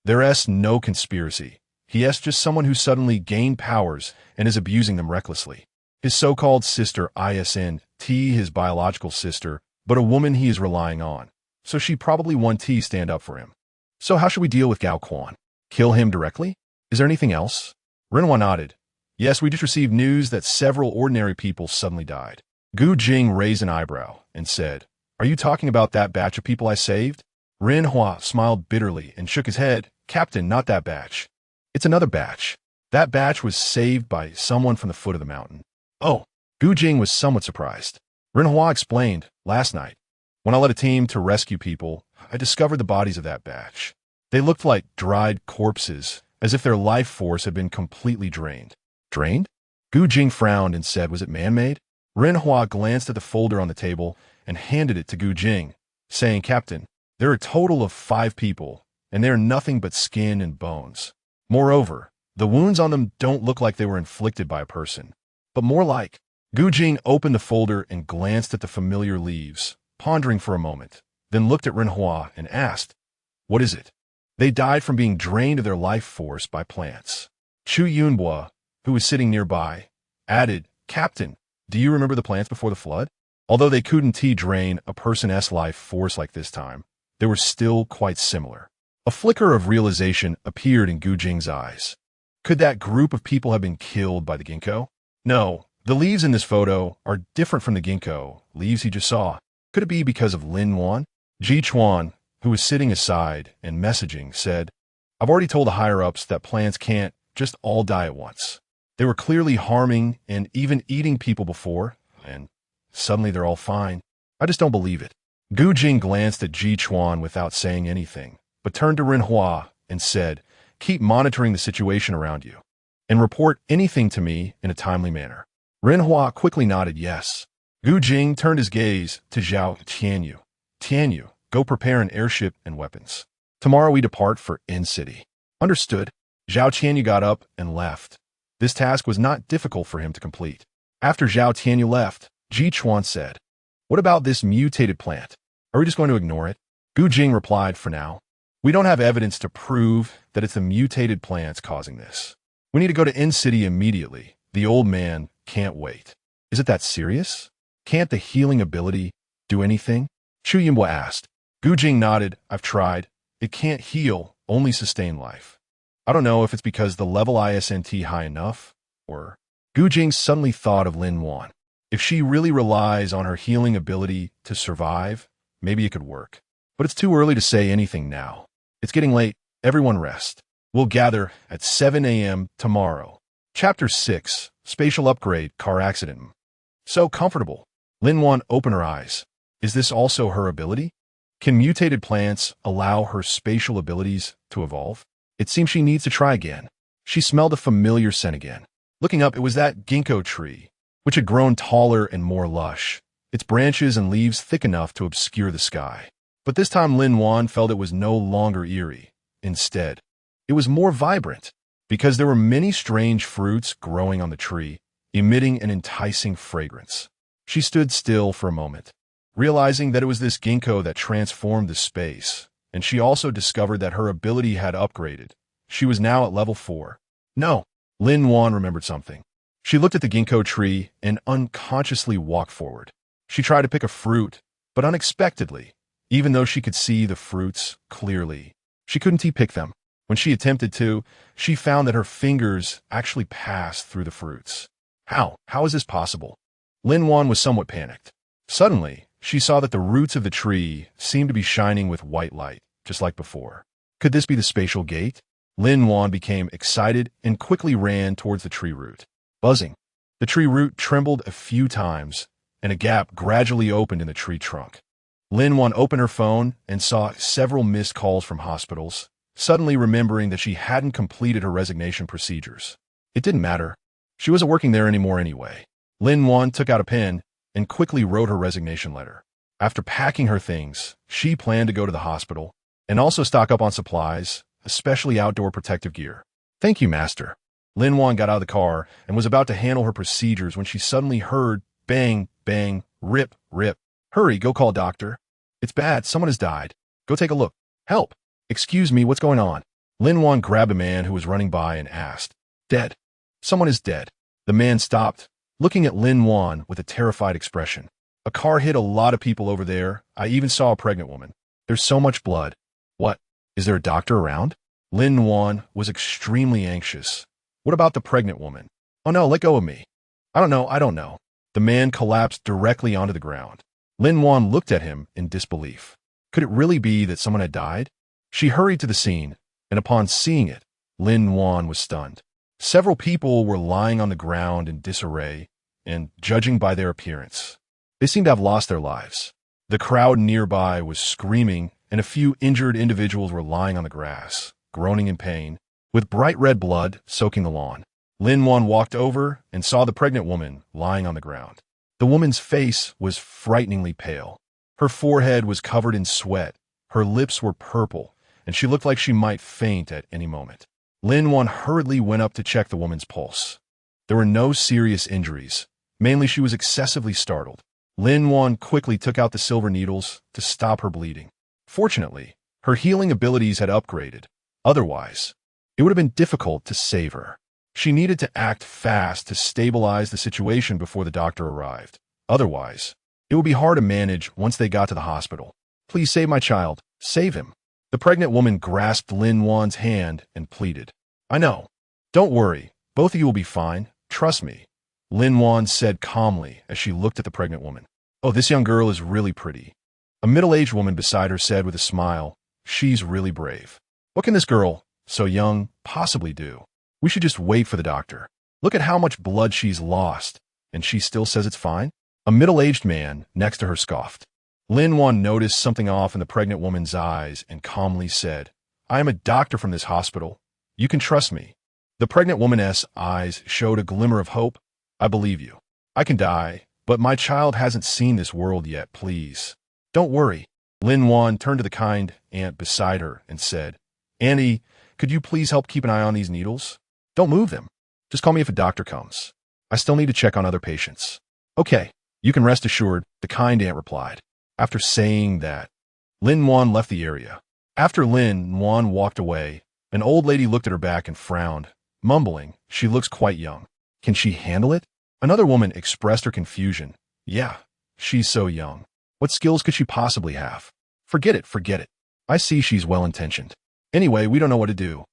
There's no conspiracy. He's just someone who suddenly gained powers and is abusing them recklessly. His so-called sister isn't his biological sister, but a woman he is relying on. So she probably won T stand up for him. So how should we deal with Gao Quan? Kill him directly? Is there anything else?" Renhua nodded. "Yes, we just received news that several ordinary people suddenly died." Gu Jing raised an eyebrow and said, "Are you talking about that batch of people I saved?" Renhua smiled bitterly and shook his head. "Captain, not that batch. It's another batch. That batch was saved by someone from the foot of the mountain." "Oh." Gu Jing was somewhat surprised. Renhua explained, "Last night, when I led a team to rescue people, I discovered the bodies of that batch. They looked like dried corpses, as if their life force had been completely drained." "Drained?" Gu Jing frowned and said, "Was it man-made?" Renhua glanced at the folder on the table and handed it to Gu Jing, saying, "Captain, there are a total of 5 people, and they are nothing but skin and bones. Moreover, the wounds on them don't look like they were inflicted by a person, but more like..." Gu Jing opened the folder and glanced at the familiar leaves, pondering for a moment, then looked at Renhua and asked, "What is it?" "They died from being drained of their life force by plants." Chu Yunbo, who was sitting nearby, added, "Captain, do you remember the plants before the flood? Although they couldn't drain a person's life force like this time, they were still quite similar." A flicker of realization appeared in Gu Jing's eyes. Could that group of people have been killed by the ginkgo? No, the leaves in this photo are different from the ginkgo leaves he just saw. Could it be because of Lin-Wan? Ji Chuan, who was sitting aside and messaging, said, "I've already told the higher-ups that plants can't just all die at once. They were clearly harming and even eating people before, and suddenly they're all fine. I just don't believe it." Gu Jing glanced at Ji Chuan without saying anything, but turned to Renhua and said, "Keep monitoring the situation around you. and report anything to me in a timely manner. Renhua quickly nodded yes. Gu Jing turned his gaze to Zhao Tianyu. Tianyu, go prepare an airship and weapons. Tomorrow we depart for N-City. Understood. Zhao Tianyu got up and left. This task was not difficult for him to complete. After Zhao Tianyu left, Ji Chuan said, "What about this mutated plant? Are we just going to ignore it?" Gu Jing replied, "For now. We don't have evidence to prove that it's the mutated plants causing this. We need to go to N-City immediately. The old man can't wait." "Is it that serious? Can't the healing ability do anything?" Chu Yinhua asked. Gu Jing nodded. "I've tried. It can't heal, only sustain life. I don't know if it's because the level isn't high enough, or..." Gu Jing suddenly thought of Lin Wan. If she really relies on her healing ability to survive, maybe it could work. But it's too early to say anything now. It's getting late. Everyone rest. We'll gather at 7 a.m. tomorrow. Chapter 6, Spatial Upgrade, Car Accident. So comfortable. Lin Wan opened her eyes. Is this also her ability? Can mutated plants allow her spatial abilities to evolve? It seems she needs to try again. She smelled a familiar scent again. Looking up, it was that ginkgo tree, which had grown taller and more lush, its branches and leaves thick enough to obscure the sky. But this time Lin Wan felt it was no longer eerie. Instead, it was more vibrant, because there were many strange fruits growing on the tree, emitting an enticing fragrance. She stood still for a moment, realizing that it was this ginkgo that transformed the space, and she also discovered that her ability had upgraded. She was now at level 4. No, Lin Wan remembered something. She looked at the ginkgo tree and unconsciously walked forward. She tried to pick a fruit, but unexpectedly, even though she could see the fruits clearly, she couldn't pick them. When she attempted to, she found that her fingers actually passed through the fruits. How? How is this possible? Lin Wan was somewhat panicked. Suddenly, she saw that the roots of the tree seemed to be shining with white light, just like before. Could this be the spatial gate? Lin Wan became excited and quickly ran towards the tree root. Buzzing. The tree root trembled a few times, and a gap gradually opened in the tree trunk. Lin Wan opened her phone and saw several missed calls from hospitals, suddenly remembering that she hadn't completed her resignation procedures. It didn't matter. She wasn't working there anymore anyway. Lin Wan took out a pen and quickly wrote her resignation letter. After packing her things, she planned to go to the hospital and also stock up on supplies, especially outdoor protective gear. "Thank you, Master." Lin Wan got out of the car and was about to handle her procedures when she suddenly heard bang, bang, rip, rip. "Hurry, go call a doctor. It's bad, someone has died. Go take a look. Help. Excuse me, what's going on?" Lin Wan grabbed a man who was running by and asked, "Dead. Someone is dead." The man stopped, looking at Lin Wan with a terrified expression. "A car hit a lot of people over there. I even saw a pregnant woman. There's so much blood." "What? Is there a doctor around?" Lin Wan was extremely anxious. "What about the pregnant woman?" "Oh no, let go of me." I don't know. The man collapsed directly onto the ground. Lin Wan looked at him in disbelief. Could it really be that someone had died? She hurried to the scene, and upon seeing it, Lin Wan was stunned. Several people were lying on the ground in disarray, and judging by their appearance, they seemed to have lost their lives. The crowd nearby was screaming, and a few injured individuals were lying on the grass, groaning in pain, with bright red blood soaking the lawn. Lin Wan walked over and saw the pregnant woman lying on the ground. The woman's face was frighteningly pale. Her forehead was covered in sweat, her lips were purple, and she looked like she might faint at any moment. Lin Wan hurriedly went up to check the woman's pulse. There were no serious injuries. Mainly she was excessively startled. Lin Wan quickly took out the silver needles to stop her bleeding. Fortunately, her healing abilities had upgraded. Otherwise, it would have been difficult to save her. She needed to act fast to stabilize the situation before the doctor arrived. Otherwise, it would be hard to manage once they got to the hospital. "Please save my child. Save him." The pregnant woman grasped Lin Wan's hand and pleaded. "I know. Don't worry. Both of you will be fine. Trust me," Lin Wan said calmly as she looked at the pregnant woman. "Oh, this young girl is really pretty." A middle-aged woman beside her said with a smile, "She's really brave. What can this girl, so young, possibly do? We should just wait for the doctor. Look at how much blood she's lost, and she still says it's fine?" A middle-aged man next to her scoffed. Lin Wan noticed something off in the pregnant woman's eyes and calmly said, "I am a doctor from this hospital. You can trust me." The pregnant woman's eyes showed a glimmer of hope. I believe you. I can die, but my child hasn't seen this world yet, please. Don't worry. Lin-Wan turned to the kind aunt beside her and said, Auntie, could you please help keep an eye on these needles? Don't move them. Just call me if a doctor comes. I still need to check on other patients. Okay, you can rest assured, the kind aunt replied. After saying that, Lin-Wan left the area. After Lin-Wan walked away, an old lady looked at her back and frowned, mumbling, she looks quite young. Can she handle it? Another woman expressed her confusion. Yeah, she's so young. What skills could she possibly have? Forget it, forget it. I see she's well-intentioned. Anyway, we don't know what to do.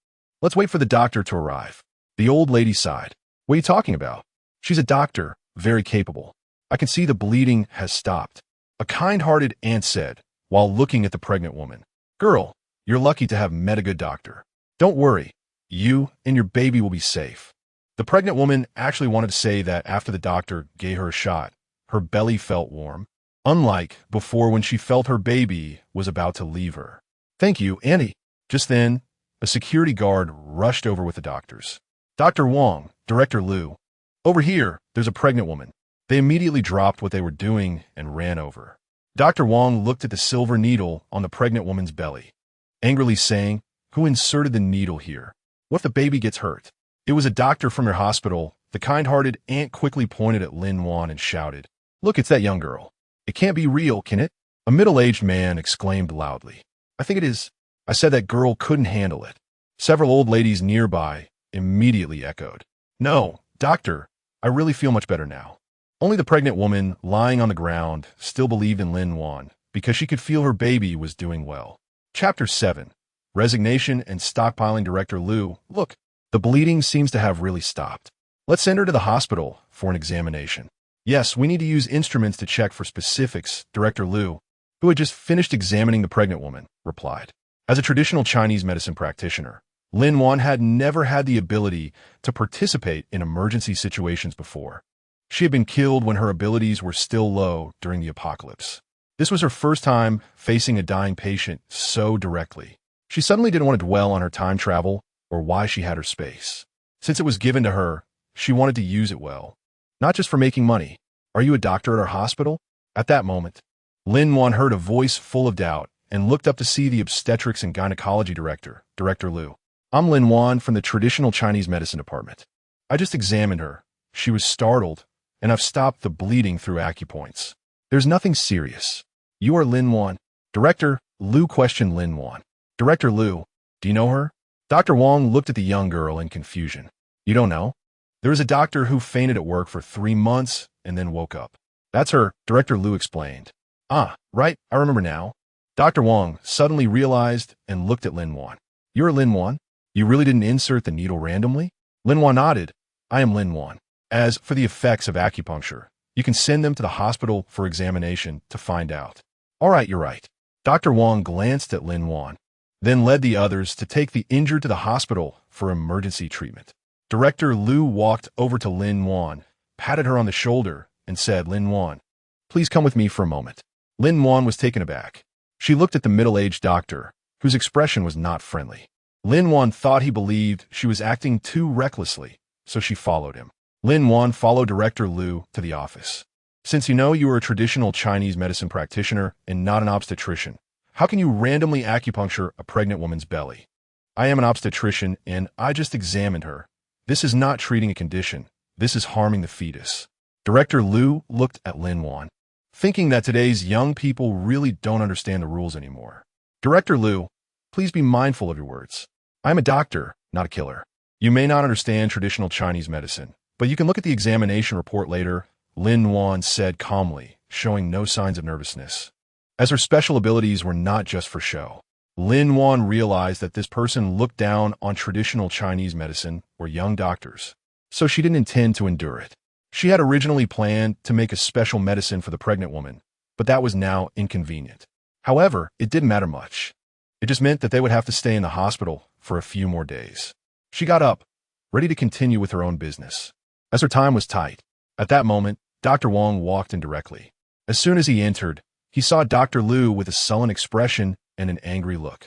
Let's wait for the doctor to arrive. The old lady sighed. What are you talking about? She's a doctor, very capable. I can see the bleeding has stopped. A kind-hearted aunt said, while looking at the pregnant woman. Girl, you're lucky to have met a good doctor. Don't worry, you and your baby will be safe. The pregnant woman actually wanted to say that after the doctor gave her a shot, her belly felt warm, unlike before when she felt her baby was about to leave her. Thank you, Auntie. Just then, a security guard rushed over with the doctors. Dr. Wong, Director Liu. Over here, there's a pregnant woman. They immediately dropped what they were doing and ran over. Dr. Wong looked at the silver needle on the pregnant woman's belly, angrily saying, Who inserted the needle here? What if the baby gets hurt? It was a doctor from your hospital. The kind-hearted aunt quickly pointed at Lin-Wan and shouted, Look, it's that young girl. It can't be real, can it? A middle-aged man exclaimed loudly. I think it is. I said that girl couldn't handle it. Several old ladies nearby immediately echoed. No, doctor, I really feel much better now. Only the pregnant woman, lying on the ground, still believed in Lin-Wan because she could feel her baby was doing well. Chapter 7. Resignation and Stockpiling. Director Liu, look, the bleeding seems to have really stopped. Let's send her to the hospital for an examination. Yes, we need to use instruments to check for specifics, Director Liu, who had just finished examining the pregnant woman, replied. As a traditional Chinese medicine practitioner, Lin-Wan had never had the ability to participate in emergency situations before. She had been killed when her abilities were still low during the apocalypse. This was her first time facing a dying patient so directly. She suddenly didn't want to dwell on her time travel or why she had her space. Since it was given to her, she wanted to use it well. Not just for making money. Are you a doctor at our hospital? At that moment, Lin-Wan heard a voice full of doubt and looked up to see the obstetrics and gynecology director, Director Liu. I'm Lin-Wan from the traditional Chinese medicine department. I just examined her. She was startled, and I've stopped the bleeding through acupoints. There's nothing serious. You are Lin-Wan. Director Liu questioned Lin-Wan. Director Liu, do you know her? Dr. Wong looked at the young girl in confusion. You don't know? There was a doctor who fainted at work for 3 months and then woke up. That's her, Director Liu explained. Ah, right, I remember now. Dr. Wong suddenly realized and looked at Lin-Wan. You're Lin-Wan? You really didn't insert the needle randomly? Lin-Wan nodded. I am Lin-Wan. As for the effects of acupuncture, you can send them to the hospital for examination to find out. All right, you're right. Dr. Wong glanced at Lin-Wan, then led the others to take the injured to the hospital for emergency treatment. Director Liu walked over to Lin-Wan, patted her on the shoulder, and said, Lin-Wan, please come with me for a moment. Lin-Wan was taken aback. She looked at the middle-aged doctor, whose expression was not friendly. Lin-Wan thought he believed she was acting too recklessly, so she followed him. Lin-Wan followed Director Liu to the office. Since you know you are a traditional Chinese medicine practitioner and not an obstetrician, how can you randomly acupuncture a pregnant woman's belly? I am an obstetrician and I just examined her. This is not treating a condition. This is harming the fetus. Director Liu looked at Lin-Wan, thinking that today's young people really don't understand the rules anymore. Director Liu, please be mindful of your words. I'm a doctor, not a killer. You may not understand traditional Chinese medicine, but you can look at the examination report later, Lin-Wan said calmly, showing no signs of nervousness. As her special abilities were not just for show, Lin-Wan realized that this person looked down on traditional Chinese medicine or young doctors, so she didn't intend to endure it. She had originally planned to make a special medicine for the pregnant woman, but that was now inconvenient. However, it didn't matter much. It just meant that they would have to stay in the hospital for a few more days. She got up, ready to continue with her own business. As her time was tight, at that moment, Dr. Wong walked in directly. As soon as he entered, he saw Dr. Liu with a sullen expression and an angry look.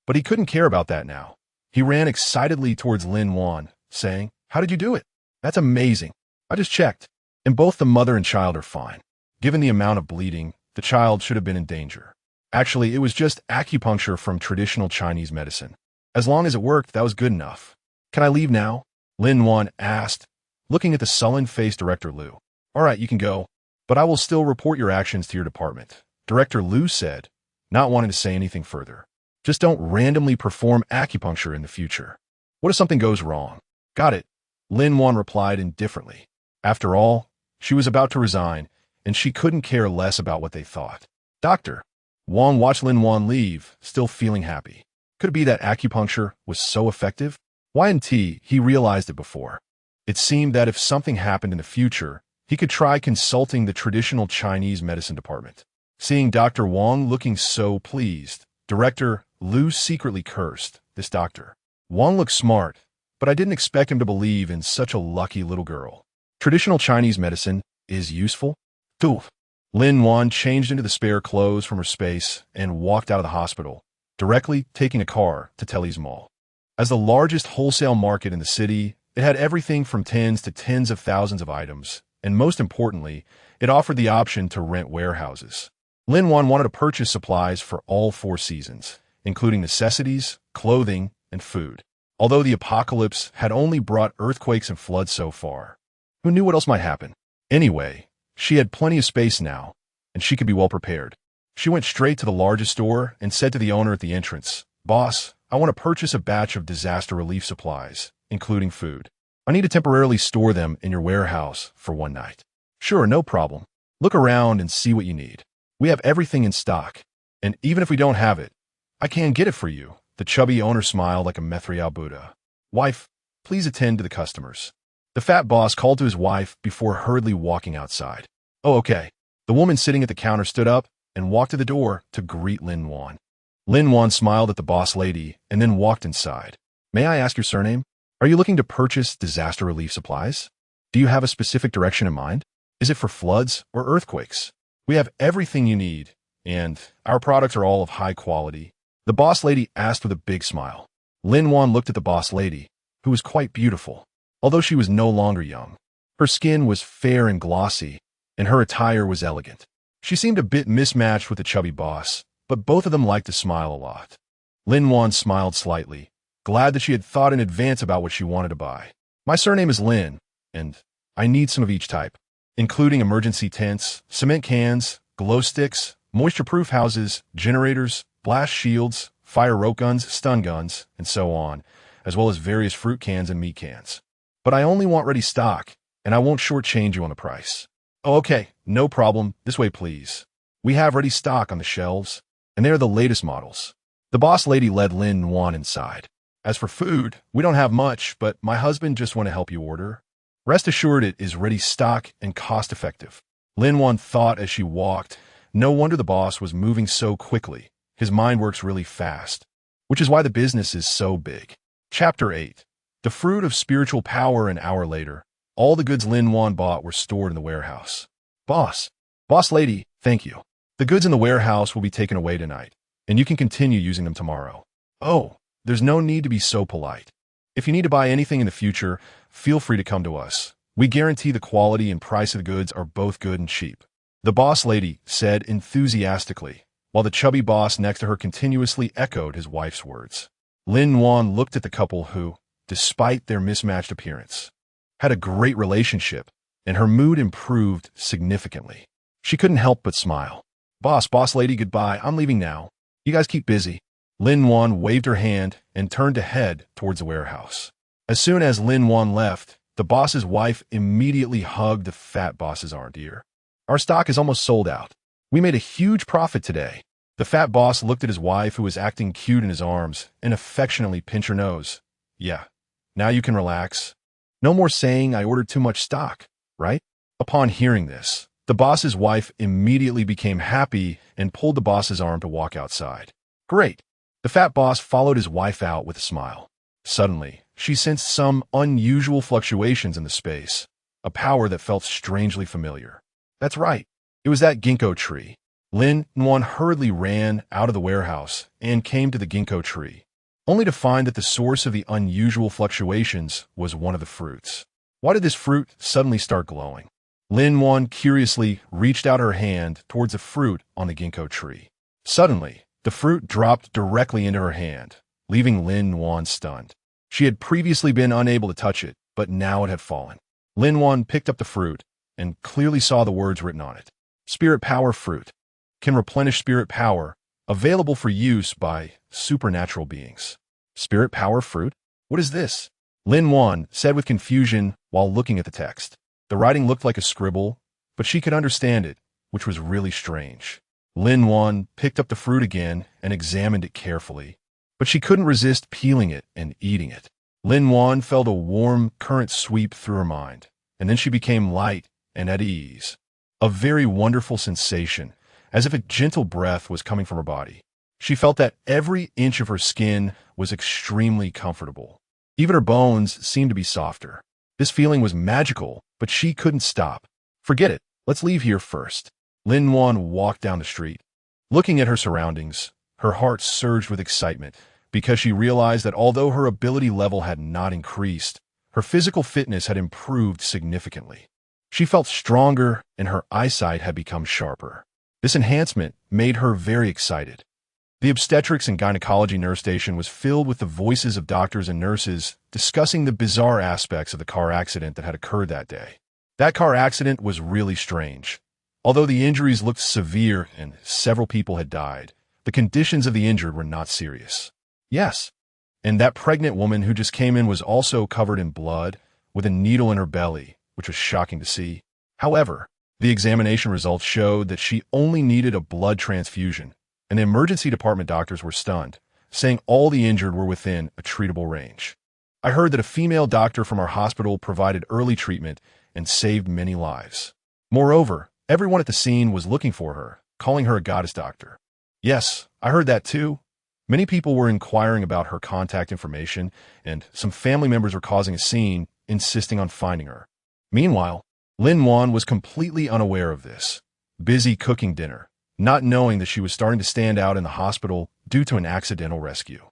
But he couldn't care about that now. He ran excitedly towards Lin-Wan, saying, "How did you do it? That's amazing. I just checked, and both the mother and child are fine. Given the amount of bleeding, the child should have been in danger. Actually, it was just acupuncture from traditional Chinese medicine. As long as it worked, that was good enough. Can I leave now?" Lin-Wan asked, looking at the sullen-faced Director Liu. "All right, you can go, but I will still report your actions to your department," Director Liu said, not wanting to say anything further. "Just don't randomly perform acupuncture in the future. What if something goes wrong?" "Got it," Lin-Wan replied indifferently. After all, she was about to resign, and she couldn't care less about what they thought. Dr. Wang watched Lin-Wan leave, still feeling happy. Could it be that acupuncture was so effective? Y&T, he realized it before. It seemed that if something happened in the future, he could try consulting the traditional Chinese medicine department. Seeing Dr. Wang looking so pleased, Director Liu secretly cursed. This doctor. Wang looked smart, but I didn't expect him to believe in such a lucky little girl. Traditional Chinese medicine is useful? Doof. Lin-Wan changed into the spare clothes from her space and walked out of the hospital, directly taking a car to Telly's Mall. As the largest wholesale market in the city, it had everything from tens to tens of thousands of items, and most importantly, it offered the option to rent warehouses. Lin-Wan wanted to purchase supplies for all 4 seasons, including necessities, clothing, and food. Although the apocalypse had only brought earthquakes and floods so far, who knew what else might happen? Anyway, she had plenty of space now, and she could be well prepared. She went straight to the largest store and said to the owner at the entrance, "Boss, I want to purchase a batch of disaster relief supplies, including food. I need to temporarily store them in your warehouse for 1 night." "Sure, no problem. Look around and see what you need. We have everything in stock, and even if we don't have it, I can get it for you." The chubby owner smiled like a Methriel Buddha. "Wife, please attend to the customers." The fat boss called to his wife before hurriedly walking outside. "Oh, okay." The woman sitting at the counter stood up and walked to the door to greet Lin-Wan. Lin-Wan smiled at the boss lady and then walked inside. "May I ask your surname? Are you looking to purchase disaster relief supplies? Do you have a specific direction in mind? Is it for floods or earthquakes? We have everything you need, and our products are all of high quality." The boss lady asked with a big smile. Lin-Wan looked at the boss lady, who was quite beautiful, although she was no longer young. Her skin was fair and glossy, and her attire was elegant. She seemed a bit mismatched with the chubby boss, but both of them liked to smile a lot. Lin-Wan smiled slightly, glad that she had thought in advance about what she wanted to buy. "My surname is Lin, and I need some of each type, including emergency tents, cement cans, glow sticks, moisture-proof houses, generators, blast shields, fire rope guns, stun guns, and so on, as well as various fruit cans and meat cans. But I only want ready stock, and I won't shortchange you on the price." "Oh, okay, no problem. This way, please. We have ready stock on the shelves, and they are the latest models." The boss lady led Lin-Wan inside. "As for food, we don't have much, but my husband just want to help you order. Rest assured it is ready stock and cost-effective." Lin-Wan thought as she walked, no wonder the boss was moving so quickly. His mind works really fast, which is why the business is so big. Chapter 8. The fruit of spiritual power. An hour later, all the goods Lin-Wan bought were stored in the warehouse. Boss lady, thank you. The goods in the warehouse will be taken away tonight, and you can continue using them tomorrow." "Oh, there's no need to be so polite. If you need to buy anything in the future, feel free to come to us. We guarantee the quality and price of the goods are both good and cheap," the boss lady said enthusiastically, while the chubby boss next to her continuously echoed his wife's words. Lin-Wan looked at the couple who, despite their mismatched appearance, had a great relationship, and her mood improved significantly. She couldn't help but smile. Boss lady, goodbye. I'm leaving now. You guys keep busy." Lin-Wan waved her hand and turned to head towards the warehouse. As soon as Lin-Wan left, the boss's wife immediately hugged the fat boss's arm. "Dear, our stock is almost sold out. We made a huge profit today." The fat boss looked at his wife, who was acting cute in his arms, and affectionately pinched her nose. "Yeah, now you can relax. No more saying I ordered too much stock, right?" Upon hearing this, the boss's wife immediately became happy and pulled the boss's arm to walk outside. "Great." The fat boss followed his wife out with a smile. Suddenly, she sensed some unusual fluctuations in the space, a power that felt strangely familiar. That's right. It was that ginkgo tree. Lin-Wan hurriedly ran out of the warehouse and came to the ginkgo tree. only to find that the source of the unusual fluctuations was one of the fruits. Why did this fruit suddenly start glowing? Lin-Wan curiously reached out her hand towards a fruit on the ginkgo tree. Suddenly, the fruit dropped directly into her hand, leaving Lin-Wan stunned. She had previously been unable to touch it, but now it had fallen. Lin-Wan picked up the fruit and clearly saw the words written on it. Spirit Power Fruit. Can replenish spirit power, available for use by supernatural beings. Spirit Power Fruit? What is this? Lin-Wan said with confusion while looking at the text. The writing looked like a scribble, but she could understand it, which was really strange. Lin-Wan picked up the fruit again and examined it carefully, but she couldn't resist peeling it and eating it. Lin-Wan felt a warm current sweep through her mind, and then she became light and at ease. A very wonderful sensation, as if a gentle breath was coming from her body. She felt that every inch of her skin was extremely comfortable. Even her bones seemed to be softer. This feeling was magical, but she couldn't stop. Forget it. Let's leave here first. Lin-Wan walked down the street. Looking at her surroundings, her heart surged with excitement because she realized that although her ability level had not increased, her physical fitness had improved significantly. She felt stronger and her eyesight had become sharper. This enhancement made her very excited. The obstetrics and gynecology nurse station was filled with the voices of doctors and nurses discussing the bizarre aspects of the car accident that had occurred that day. That car accident was really strange. Although the injuries looked severe and several people had died, the conditions of the injured were not serious. Yes, and that pregnant woman who just came in was also covered in blood, with a needle in her belly, which was shocking to see. However, the examination results showed that she only needed a blood transfusion, and the emergency department doctors were stunned, saying all the injured were within a treatable range. I heard that a female doctor from our hospital provided early treatment and saved many lives. Moreover, everyone at the scene was looking for her, calling her a goddess doctor. Yes, I heard that too. Many people were inquiring about her contact information, and some family members were causing a scene, insisting on finding her. Meanwhile, Lin-Wan was completely unaware of this, busy cooking dinner, not knowing that she was starting to stand out in the hospital due to an accidental rescue.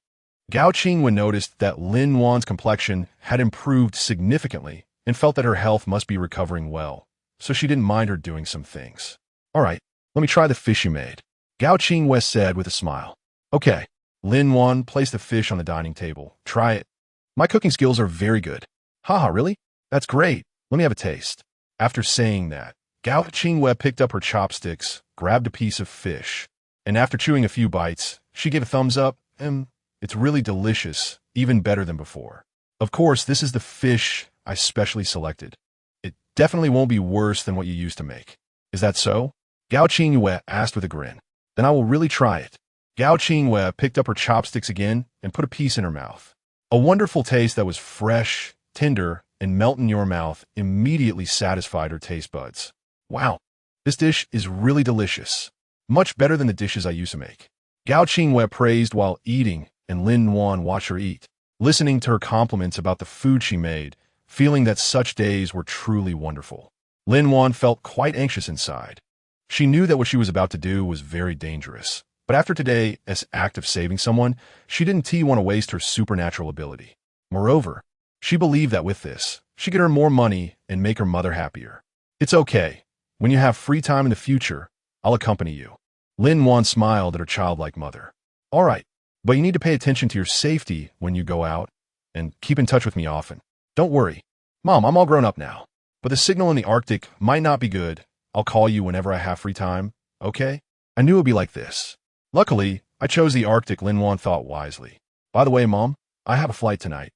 Gao Qingwen noticed that Lin-Wan's complexion had improved significantly and felt that her health must be recovering well, so she didn't mind her doing some things. All right, let me try the fish you made, Gao Qingwen said with a smile. Okay. Lin-Wan placed the fish on the dining table. Try it. My cooking skills are very good. Haha, really? That's great. Let me have a taste. After saying that, Gao Qingwen picked up her chopsticks, grabbed a piece of fish, and after chewing a few bites, she gave a thumbs up. It's really delicious, even better than before. Of course, this is the fish I specially selected. It definitely won't be worse than what you used to make. Is that so? Gao Qingwen asked with a grin. Then I will really try it. Gao Qingwen picked up her chopsticks again and put a piece in her mouth. A wonderful taste that was fresh, tender, and melt in your mouth immediately satisfied her taste buds. Wow, this dish is really delicious. Much better than the dishes I used to make. Gao Qingwen praised while eating, and Lin-Wan watched her eat, listening to her compliments about the food she made, feeling that such days were truly wonderful. Lin-Wan felt quite anxious inside. She knew that what she was about to do was very dangerous. But after today's act of saving someone, she didn't want to waste her supernatural ability. Moreover, she believed that with this, she could earn more money and make her mother happier. It's okay. When you have free time in the future, I'll accompany you. Lin-Wan smiled at her childlike mother. All right, but you need to pay attention to your safety when you go out, and keep in touch with me often. Don't worry. Mom, I'm all grown up now. But the signal in the Arctic might not be good. I'll call you whenever I have free time, okay? I knew it would be like this. Luckily, I chose the Arctic, Lin-Wan thought wisely. By the way, Mom, I have a flight tonight,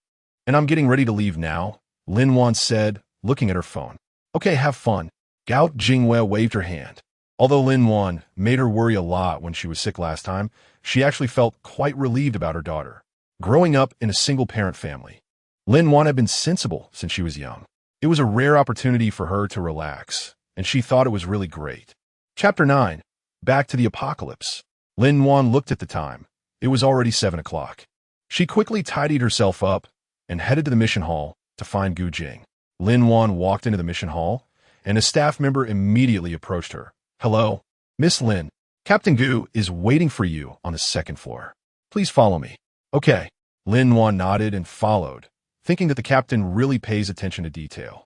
and I'm getting ready to leave now, Lin-Wan said, looking at her phone. Okay, have fun. Gao Qingwen waved her hand. Although Lin-Wan made her worry a lot when she was sick last time, she actually felt quite relieved about her daughter. Growing up in a single-parent family, Lin-Wan had been sensible since she was young. It was a rare opportunity for her to relax, and she thought it was really great. Chapter 9. Back to the Apocalypse. Lin-Wan looked at the time. It was already 7 o'clock. She quickly tidied herself up and headed to the mission hall to find Gu Jing. Lin-Wan walked into the mission hall, and a staff member immediately approached her. Hello, Miss Lin. Captain Gu is waiting for you on the second floor. Please follow me. Okay. Lin Wan nodded and followed, thinking that the captain really pays attention to detail.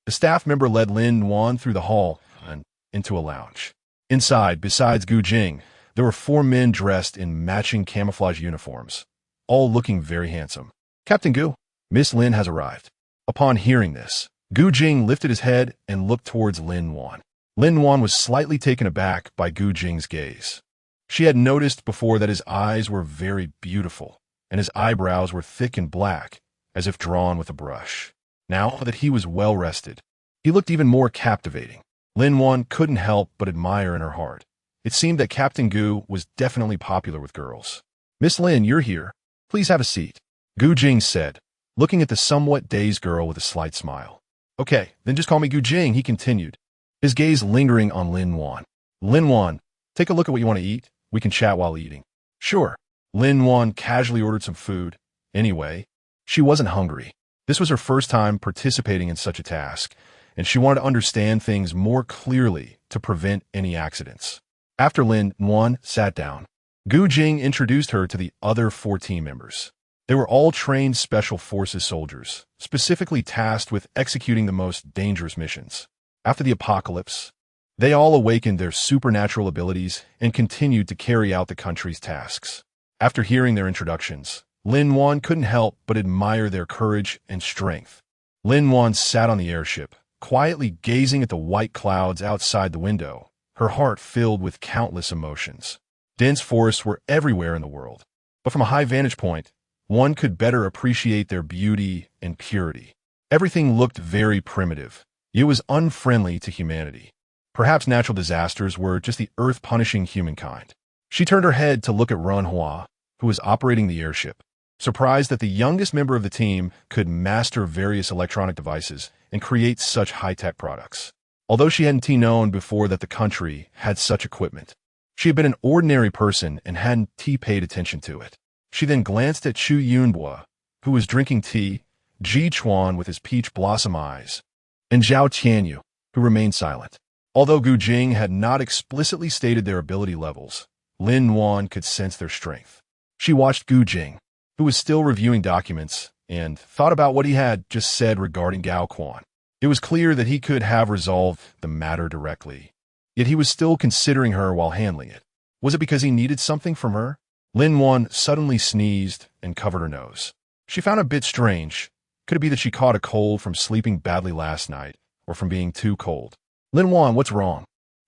The staff member led Lin Wan through the hall and into a lounge. Inside, besides Gu Jing, there were 4 men dressed in matching camouflage uniforms, all looking very handsome. Captain Gu, Miss Lin has arrived. Upon hearing this, Gu Jing lifted his head and looked towards Lin Wan. Lin Wan was slightly taken aback by Gu Jing's gaze. She had noticed before that his eyes were very beautiful, and his eyebrows were thick and black, as if drawn with a brush. Now that he was well rested, he looked even more captivating. Lin Wan couldn't help but admire in her heart. It seemed that Captain Gu was definitely popular with girls. Miss Lin, you're here. Please have a seat, Gu Jing said, looking at the somewhat dazed girl with a slight smile. Okay, then just call me Gu Jing, he continued, his gaze lingering on Lin Wan. Lin Wan, take a look at what you want to eat. We can chat while eating. Sure. Lin Wan casually ordered some food. Anyway, she wasn't hungry. This was her first time participating in such a task, and she wanted to understand things more clearly to prevent any accidents. After Lin Wan sat down, Gu Jing introduced her to the other 4 team members. They were all trained Special Forces soldiers, specifically tasked with executing the most dangerous missions. After the apocalypse, they all awakened their supernatural abilities and continued to carry out the country's tasks. After hearing their introductions, Lin Wan couldn't help but admire their courage and strength. Lin Wan sat on the airship, quietly gazing at the white clouds outside the window, her heart filled with countless emotions. Dense forests were everywhere in the world, but from a high vantage point, one could better appreciate their beauty and purity. Everything looked very primitive. It was unfriendly to humanity. Perhaps natural disasters were just the earth punishing humankind. She turned her head to look at Ren Hua, who was operating the airship, surprised that the youngest member of the team could master various electronic devices and create such high-tech products. Although she hadn't known before that the country had such equipment, she had been an ordinary person and hadn't paid attention to it. She then glanced at Chu Yunbua, who was drinking tea, Ji Chuan with his peach blossom eyes, and Zhao Tianyu, who remained silent. Although Gu Jing had not explicitly stated their ability levels, Lin Wan could sense their strength. She watched Gu Jing, who was still reviewing documents, and thought about what he had just said regarding Gao Quan. It was clear that he could have resolved the matter directly, yet he was still considering her while handling it. Was it because he needed something from her? Lin Wan suddenly sneezed and covered her nose. She found it a bit strange. Could it be that she caught a cold from sleeping badly last night, or from being too cold? Lin Wan, what's wrong?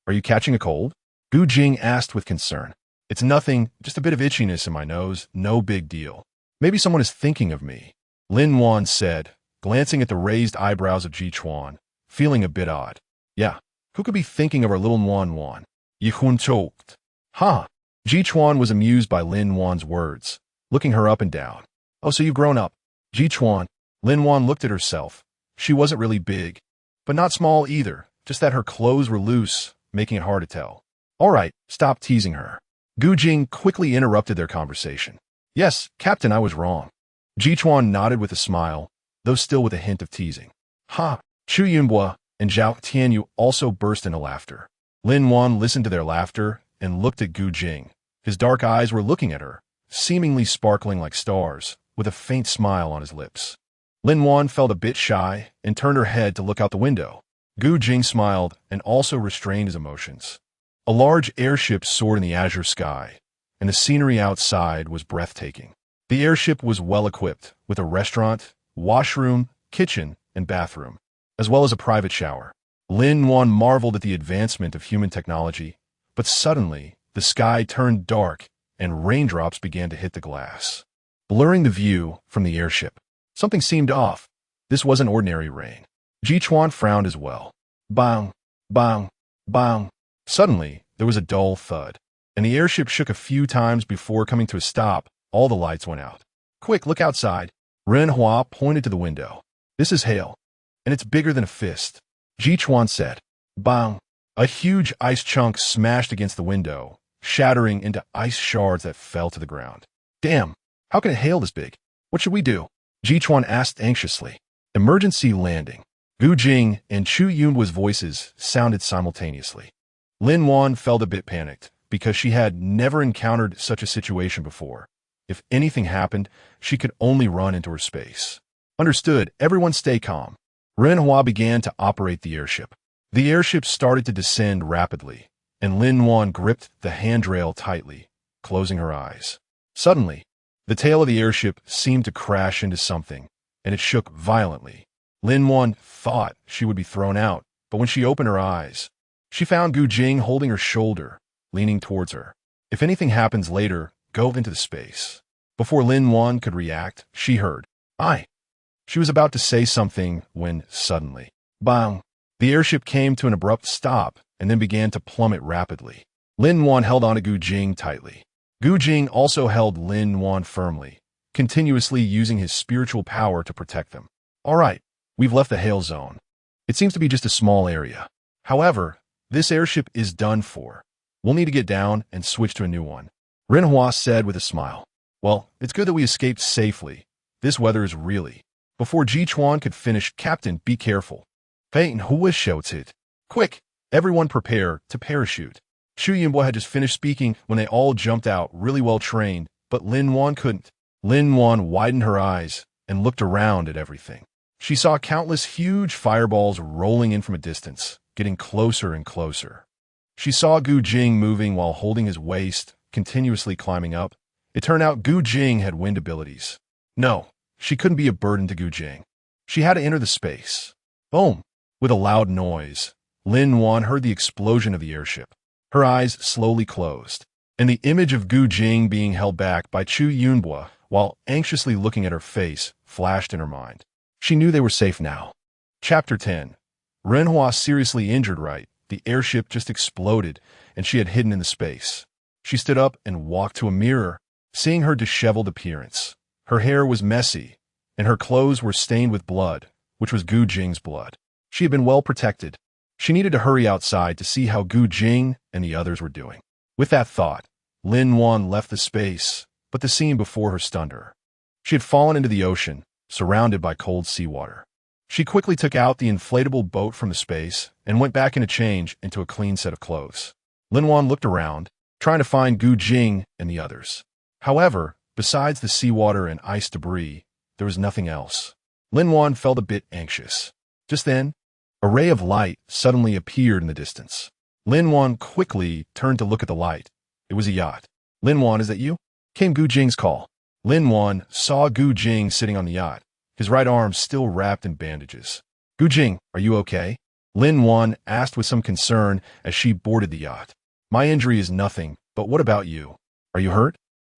Are you catching a cold? Gu Jing asked with concern. It's nothing, just a bit of itchiness in my nose, no big deal. Maybe someone is thinking of me, Lin Wan said, glancing at the raised eyebrows of Ji Chuan, feeling a bit odd. Yeah, who could be thinking of our little Wan? Yi Hun choked. Huh. Ji Chuan was amused by Lin Wan's words, looking her up and down. Oh, so you've grown up. Ji Chuan. Lin Wan looked at herself. She wasn't really big, but not small either, just that her clothes were loose, making it hard to tell. All right, stop teasing her. Gu Jing quickly interrupted their conversation. Yes, Captain, I was wrong. Ji Chuan nodded with a smile, though still with a hint of teasing. Ha! Chu Yunbua and Zhao Tianyu also burst into laughter. Lin Wan listened to their laughter and looked at Gu Jing. His dark eyes were looking at her, seemingly sparkling like stars, with a faint smile on his lips. Lin Wan felt a bit shy and turned her head to look out the window. Gu Jing smiled and also restrained his emotions. A large airship soared in the azure sky, and the scenery outside was breathtaking. The airship was well equipped, with a restaurant, washroom, kitchen, and bathroom, as well as a private shower. Lin Wan marveled at the advancement of human technology, but suddenly, the sky turned dark and raindrops began to hit the glass, blurring the view from the airship. Something seemed off. This wasn't ordinary rain. Ji Chuan frowned as well. Bang, bang, bang. Suddenly, there was a dull thud, and the airship shook a few times before coming to a stop. All the lights went out. Quick, look outside. Ren Hua pointed to the window. This is hail, and it's bigger than a fist. Ji Chuan said. Bang. A huge ice chunk smashed against the window, shattering into ice shards that fell to the ground. Damn, how can it hail this big? What should we do? Ji Chuan asked anxiously. Emergency landing. Gu Jing and Chu Yunbua's voices sounded simultaneously. Lin Wan felt a bit panicked, because she had never encountered such a situation before. If anything happened, she could only run into her space. Understood. Everyone stay calm. Renhua began to operate the airship. The airship started to descend rapidly, and Lin Wan gripped the handrail tightly, closing her eyes. Suddenly, the tail of the airship seemed to crash into something, and it shook violently. Lin Wan thought she would be thrown out, but when she opened her eyes, she found Gu Jing holding her shoulder, leaning towards her. If anything happens later, go into the space. Before Lin Wan could react, she heard, "I." She was about to say something when, suddenly, bang! The airship came to an abrupt stop and then began to plummet rapidly. Lin Wan held onto Gu Jing tightly. Gu Jing also held Lin Wan firmly, continuously using his spiritual power to protect them. All right, we've left the hail zone. It seems to be just a small area. However, this airship is done for. We'll need to get down and switch to a new one. Renhua said with a smile. Well, it's good that we escaped safely. This weather is really... Before Ji Chuan could finish, Captain, be careful. Peyton Hua shouted. Quick, everyone prepare to parachute. Xu Yinbo had just finished speaking when they all jumped out, really well trained, but Lin Wan couldn't. Lin Wan widened her eyes and looked around at everything. She saw countless huge fireballs rolling in from a distance, getting closer and closer. She saw Gu Jing moving while holding his waist, continuously climbing up. It turned out Gu Jing had wind abilities. No, she couldn't be a burden to Gu Jing. She had to enter the space. Boom! With a loud noise, Lin Wan heard the explosion of the airship. Her eyes slowly closed, and the image of Gu Jing being held back by Chu Yunbo, while anxiously looking at her face, flashed in her mind. She knew they were safe now. Chapter 10. Renhua seriously injured, right? The airship just exploded, and she had hidden in the space. She stood up and walked to a mirror, seeing her disheveled appearance. Her hair was messy, and her clothes were stained with blood, which was Gu Jing's blood. She had been well protected. She needed to hurry outside to see how Gu Jing and the others were doing. With that thought, Lin Wan left the space, but the scene before her stunned her. She had fallen into the ocean, surrounded by cold seawater. She quickly took out the inflatable boat from the space and went back in to change into a clean set of clothes. Lin Wan looked around, trying to find Gu Jing and the others. However, besides the seawater and ice debris, there was nothing else. Lin Wan felt a bit anxious. Just then, a ray of light suddenly appeared in the distance. Lin Wan quickly turned to look at the light. It was a yacht. Lin Wan, is that you? Came Gu Jing's call. Lin Wan saw Gu Jing sitting on the yacht, his right arm still wrapped in bandages. Gu Jing, are you okay? Lin Wan asked with some concern as she boarded the yacht. My injury is nothing, but what about you? Are you hurt?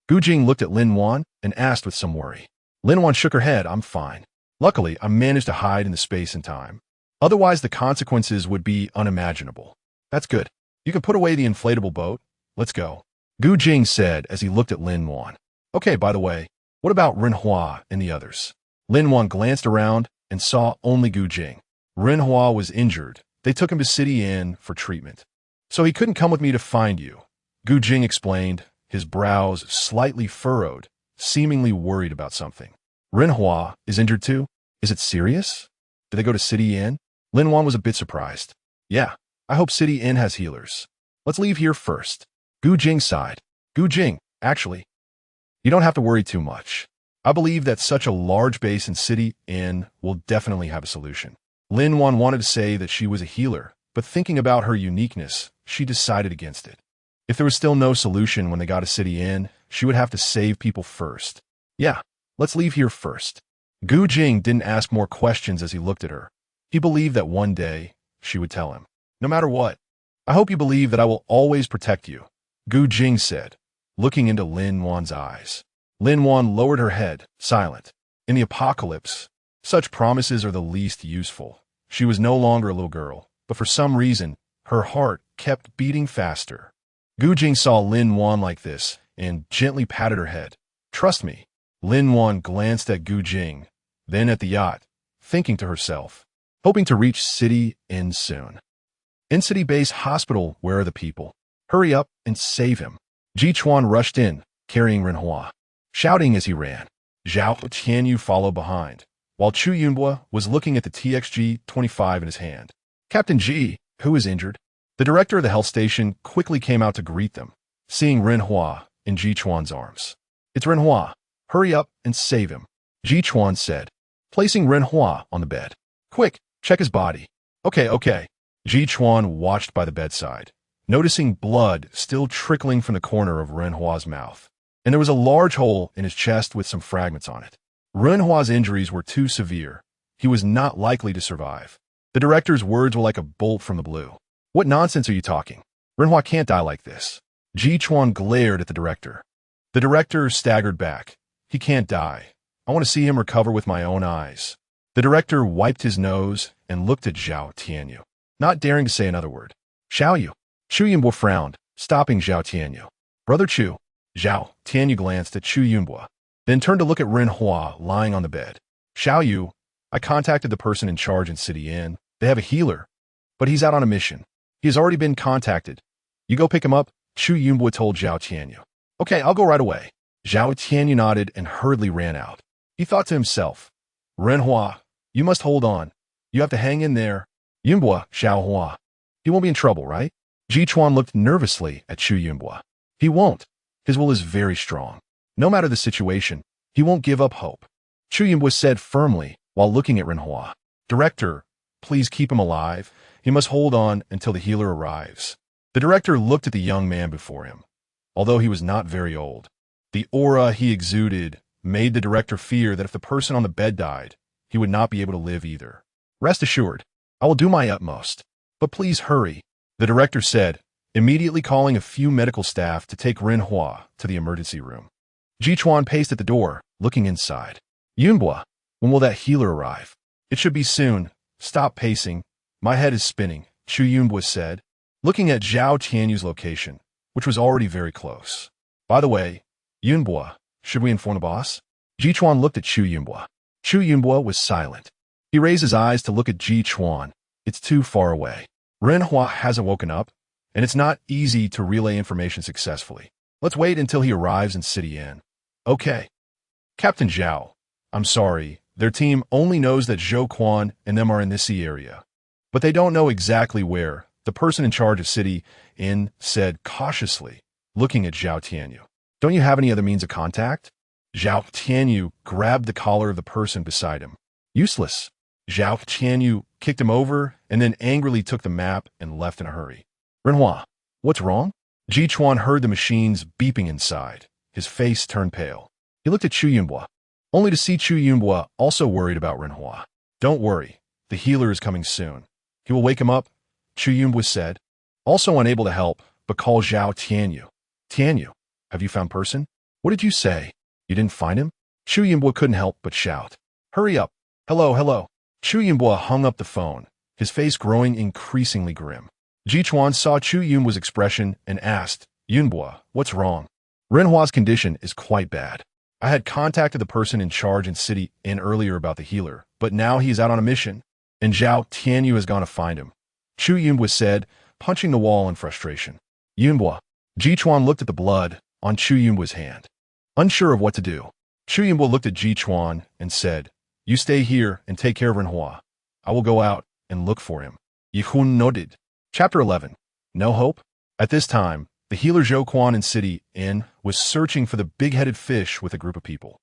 Gu Jing looked at Lin Wan and asked with some worry. Lin Wan shook her head. I'm fine. Luckily, I managed to hide in the space in time. Otherwise, the consequences would be unimaginable. That's good. You can put away the inflatable boat. Let's go. Gu Jing said as he looked at Lin Wan. Okay, by the way, what about Renhua and the others? Lin Wan glanced around and saw only Gu Jing. Renhua was injured. They took him to City Inn for treatment. So he couldn't come with me to find you. Gu Jing explained, his brows slightly furrowed, seemingly worried about something. Renhua is injured too? Is it serious? Did they go to City Inn? Lin Wan was a bit surprised. Yeah, I hope City Inn has healers. Let's leave here first. Gu Jing sighed. Gu Jing, actually, you don't have to worry too much. I believe that such a large base in City Inn will definitely have a solution. Lin Wan wanted to say that she was a healer, but thinking about her uniqueness, she decided against it. If there was still no solution when they got to City Inn, she would have to save people first. Yeah, let's leave here first. Gu Jing didn't ask more questions as he looked at her. He believed that one day, she would tell him. No matter what, I hope you believe that I will always protect you, Gu Jing said, looking into Lin Wan's eyes. Lin Wan lowered her head, silent. In the apocalypse, such promises are the least useful. She was no longer a little girl, but for some reason, her heart kept beating faster. Gu Jing saw Lin Wan like this and gently patted her head. Trust me. Lin Wan glanced at Gu Jing, then at the yacht, thinking to herself, hoping to reach City Inn soon. In City Base Hospital, where are the people? Hurry up and save him. Ji Chuan rushed in, carrying Renhua, shouting as he ran. Zhao Tianyu followed behind, while Chu Yunbo was looking at the TXG-25 in his hand. Captain Ji, who is injured? The director of the health station quickly came out to greet them, seeing Renhua in Ji Chuan's arms. It's Renhua. Hurry up and save him, Ji Chuan said, placing Renhua on the bed. Quick, check his body. Okay. Ji Chuan watched by the bedside, noticing blood still trickling from the corner of Renhua's mouth. And there was a large hole in his chest with some fragments on it. Renhua's injuries were too severe. He was not likely to survive. The director's words were like a bolt from the blue. What nonsense are you talking? Renhua can't die like this. Ji Chuan glared at the director. The director staggered back. He can't die. I want to see him recover with my own eyes. The director wiped his nose and looked at Zhao Tianyu, not daring to say another word. Xiao Yu. Chu Yunbo frowned, stopping Zhao Tianyu. Brother Chu. Zhao Tianyu glanced at Chu Yunbo, then turned to look at Renhua lying on the bed. Xiao Yu, I contacted the person in charge in City Inn. They have a healer, but he's out on a mission. He has already been contacted. You go pick him up, Chu Yunbo told Zhao Tianyu. Okay, I'll go right away. Zhao Tianyu nodded and hurriedly ran out. He thought to himself, Renhua, you must hold on. You have to hang in there. Yunbo, Xiao Hua. He won't be in trouble, right? Ji Chuan looked nervously at Chu Yunbo. He won't. His will is very strong. No matter the situation, he won't give up hope. Chu Yunbo said firmly while looking at Renhua. Director, please keep him alive. He must hold on until the healer arrives. The director looked at the young man before him. Although he was not very old, the aura he exuded made the director fear that if the person on the bed died, he would not be able to live either. Rest assured, I will do my utmost. But please hurry, the director said, immediately calling a few medical staff to take Renhua to the emergency room. Ji Chuan paced at the door, looking inside. Yunbo, when will that healer arrive? It should be soon. Stop pacing. My head is spinning, Chu Yunbo said, looking at Zhao Tianyu's location, which was already very close. By the way, Yunbo, should we inform the boss? Ji Chuan looked at Chu Yunbo. Chu Yunbo was silent. He raised his eyes to look at Ji Chuan. It's too far away. Renhua hasn't woken up, and it's not easy to relay information successfully. Let's wait until he arrives in City Inn. Okay. Captain Zhao, I'm sorry. Their team only knows that Zhou Quan and them are in this area, but they don't know exactly where, the person in charge of City Inn said cautiously, looking at Zhao Tianyu. Don't you have any other means of contact? Zhao Tianyu grabbed the collar of the person beside him. Useless. Zhao Tianyu kicked him over and then angrily took the map and left in a hurry. Renhua, what's wrong? Ji Chuan heard the machines beeping inside. His face turned pale. He looked at Chu Yunbo, only to see Chu Yunbo also worried about Renhua. Don't worry, the healer is coming soon. He will wake him up, Chu Yunbo said, also unable to help, but call Zhao Tianyu. Tianyu, have you found person? What did you say? You didn't find him? Chu Yunbo couldn't help but shout. Hurry up. Hello. Chu Yunbo hung up the phone, his face growing increasingly grim. Ji Chuan saw Chu Yunbo's expression and asked, Yunbo, what's wrong? Renhua's condition is quite bad. I had contacted the person in charge in City Inn earlier about the healer, but now he is out on a mission, and Zhao Tianyu has gone to find him. Chu Yunbo said, punching the wall in frustration. Yunbo. Ji Chuan looked at the blood on Chu Yunbo's hand. Unsure of what to do, Chu Yunbo looked at Ji Chuan and said, You stay here and take care of Renhua. I will go out and look for him. Yihun nodded. Chapter 11. No hope? At this time, the healer Zhou Quan in City Inn was searching for the big-headed fish with a group of people.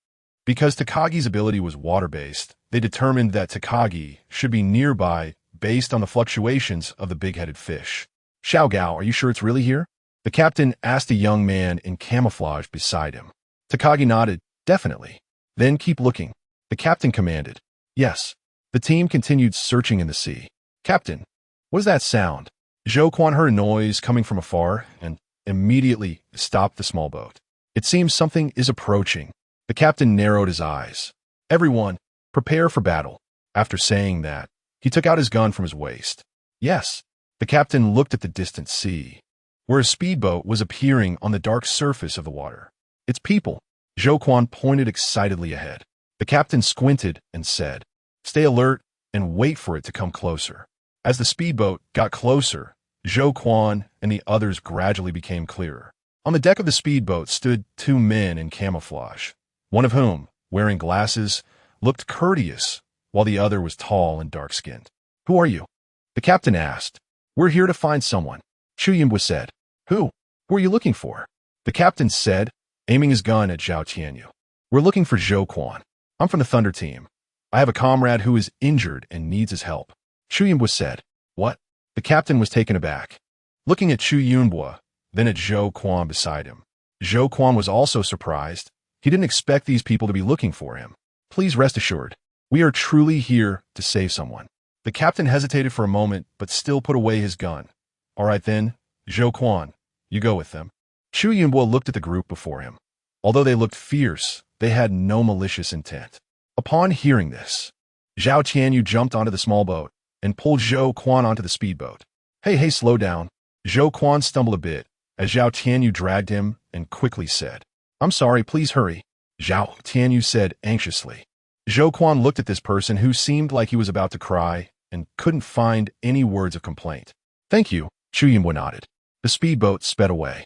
Because Takagi's ability was water-based, they determined that Takagi should be nearby based on the fluctuations of the big-headed fish. Xiao Gao, are you sure it's really here? The captain asked a young man in camouflage beside him. Takagi nodded, definitely. Then keep looking. The captain commanded. Yes. The team continued searching in the sea. Captain, what is that sound? Zhou Quan heard a noise coming from afar and immediately stopped the small boat. It seems something is approaching. The captain narrowed his eyes. Everyone, prepare for battle. After saying that, he took out his gun from his waist. Yes. The captain looked at the distant sea, where a speedboat was appearing on the dark surface of the water. It's people. Zhou Quan pointed excitedly ahead. The captain squinted and said, Stay alert and wait for it to come closer. As the speedboat got closer, Zhou Quan and the others gradually became clearer. On the deck of the speedboat stood two men in camouflage, one of whom, wearing glasses, looked courteous, while the other was tall and dark-skinned. Who are you? The captain asked. We're here to find someone. Chu Yunbo said. Who? Who are you looking for? The captain said, aiming his gun at Zhao Tianyu. We're looking for Zhou Quan. I'm from the Thunder team. I have a comrade who is injured and needs his help. Chu Yunbo said. What? The captain was taken aback, looking at Chu Yunbo, then at Zhou Quan beside him. Zhou Quan was also surprised. He didn't expect these people to be looking for him. Please rest assured, we are truly here to save someone. The captain hesitated for a moment, but still put away his gun. All right then, Zhou Quan, you go with them. Chu Yunbo looked at the group before him. Although they looked fierce, they had no malicious intent. Upon hearing this, Zhao Tianyu jumped onto the small boat and pulled Zhou Quan onto the speedboat. Hey, slow down. Zhou Quan stumbled a bit as Zhao Tianyu dragged him and quickly said, I'm sorry, please hurry. Zhao Tianyu said anxiously. Zhou Quan looked at this person who seemed like he was about to cry and couldn't find any words of complaint. Thank you, Chu Yunbo nodded. The speedboat sped away.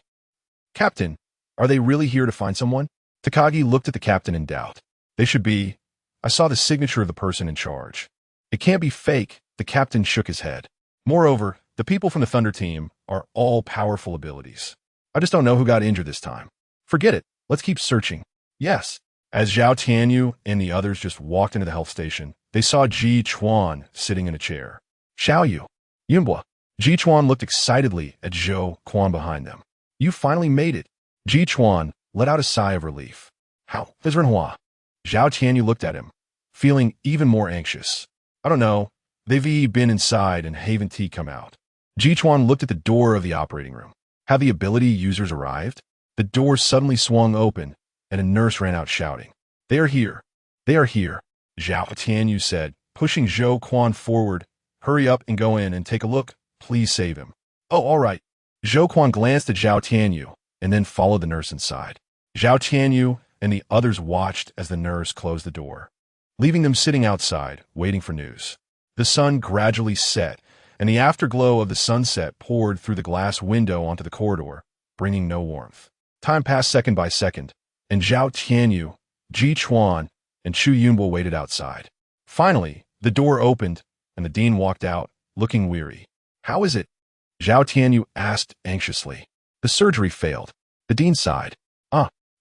Captain, are they really here to find someone? Takagi looked at the captain in doubt. They should be. I saw the signature of the person in charge. It can't be fake, the captain shook his head. Moreover, the people from the Thunder team are all powerful abilities. I just don't know who got injured this time. Forget it, let's keep searching. Yes. As Zhao Tianyu and the others just walked into the health station, they saw Ji Chuan sitting in a chair. Xiao Yu. Yunbo. Ji Chuan looked excitedly at Zhou Quan behind them. You finally made it. Ji Chuan let out a sigh of relief. How is Renhua? Zhao Tianyu looked at him, feeling even more anxious. I don't know. They've been inside and haven't come out. Ji Chuan looked at the door of the operating room. Have the ability users arrived? The door suddenly swung open, and a nurse ran out shouting. They are here. They are here, Zhao Tianyu said, pushing Zhou Quan forward. Hurry up and go in and take a look. Please save him. Oh, all right. Zhou Quan glanced at Zhao Tianyu and then followed the nurse inside. Zhao Tianyu and the others watched as the nurse closed the door, leaving them sitting outside, waiting for news. The sun gradually set, and the afterglow of the sunset poured through the glass window onto the corridor, bringing no warmth. Time passed second by second, and Zhao Tianyu, Ji Chuan, and Chu Yunbo waited outside. Finally, the door opened, and the dean walked out, looking weary. How is it? Zhao Tianyu asked anxiously. The surgery failed. The dean sighed.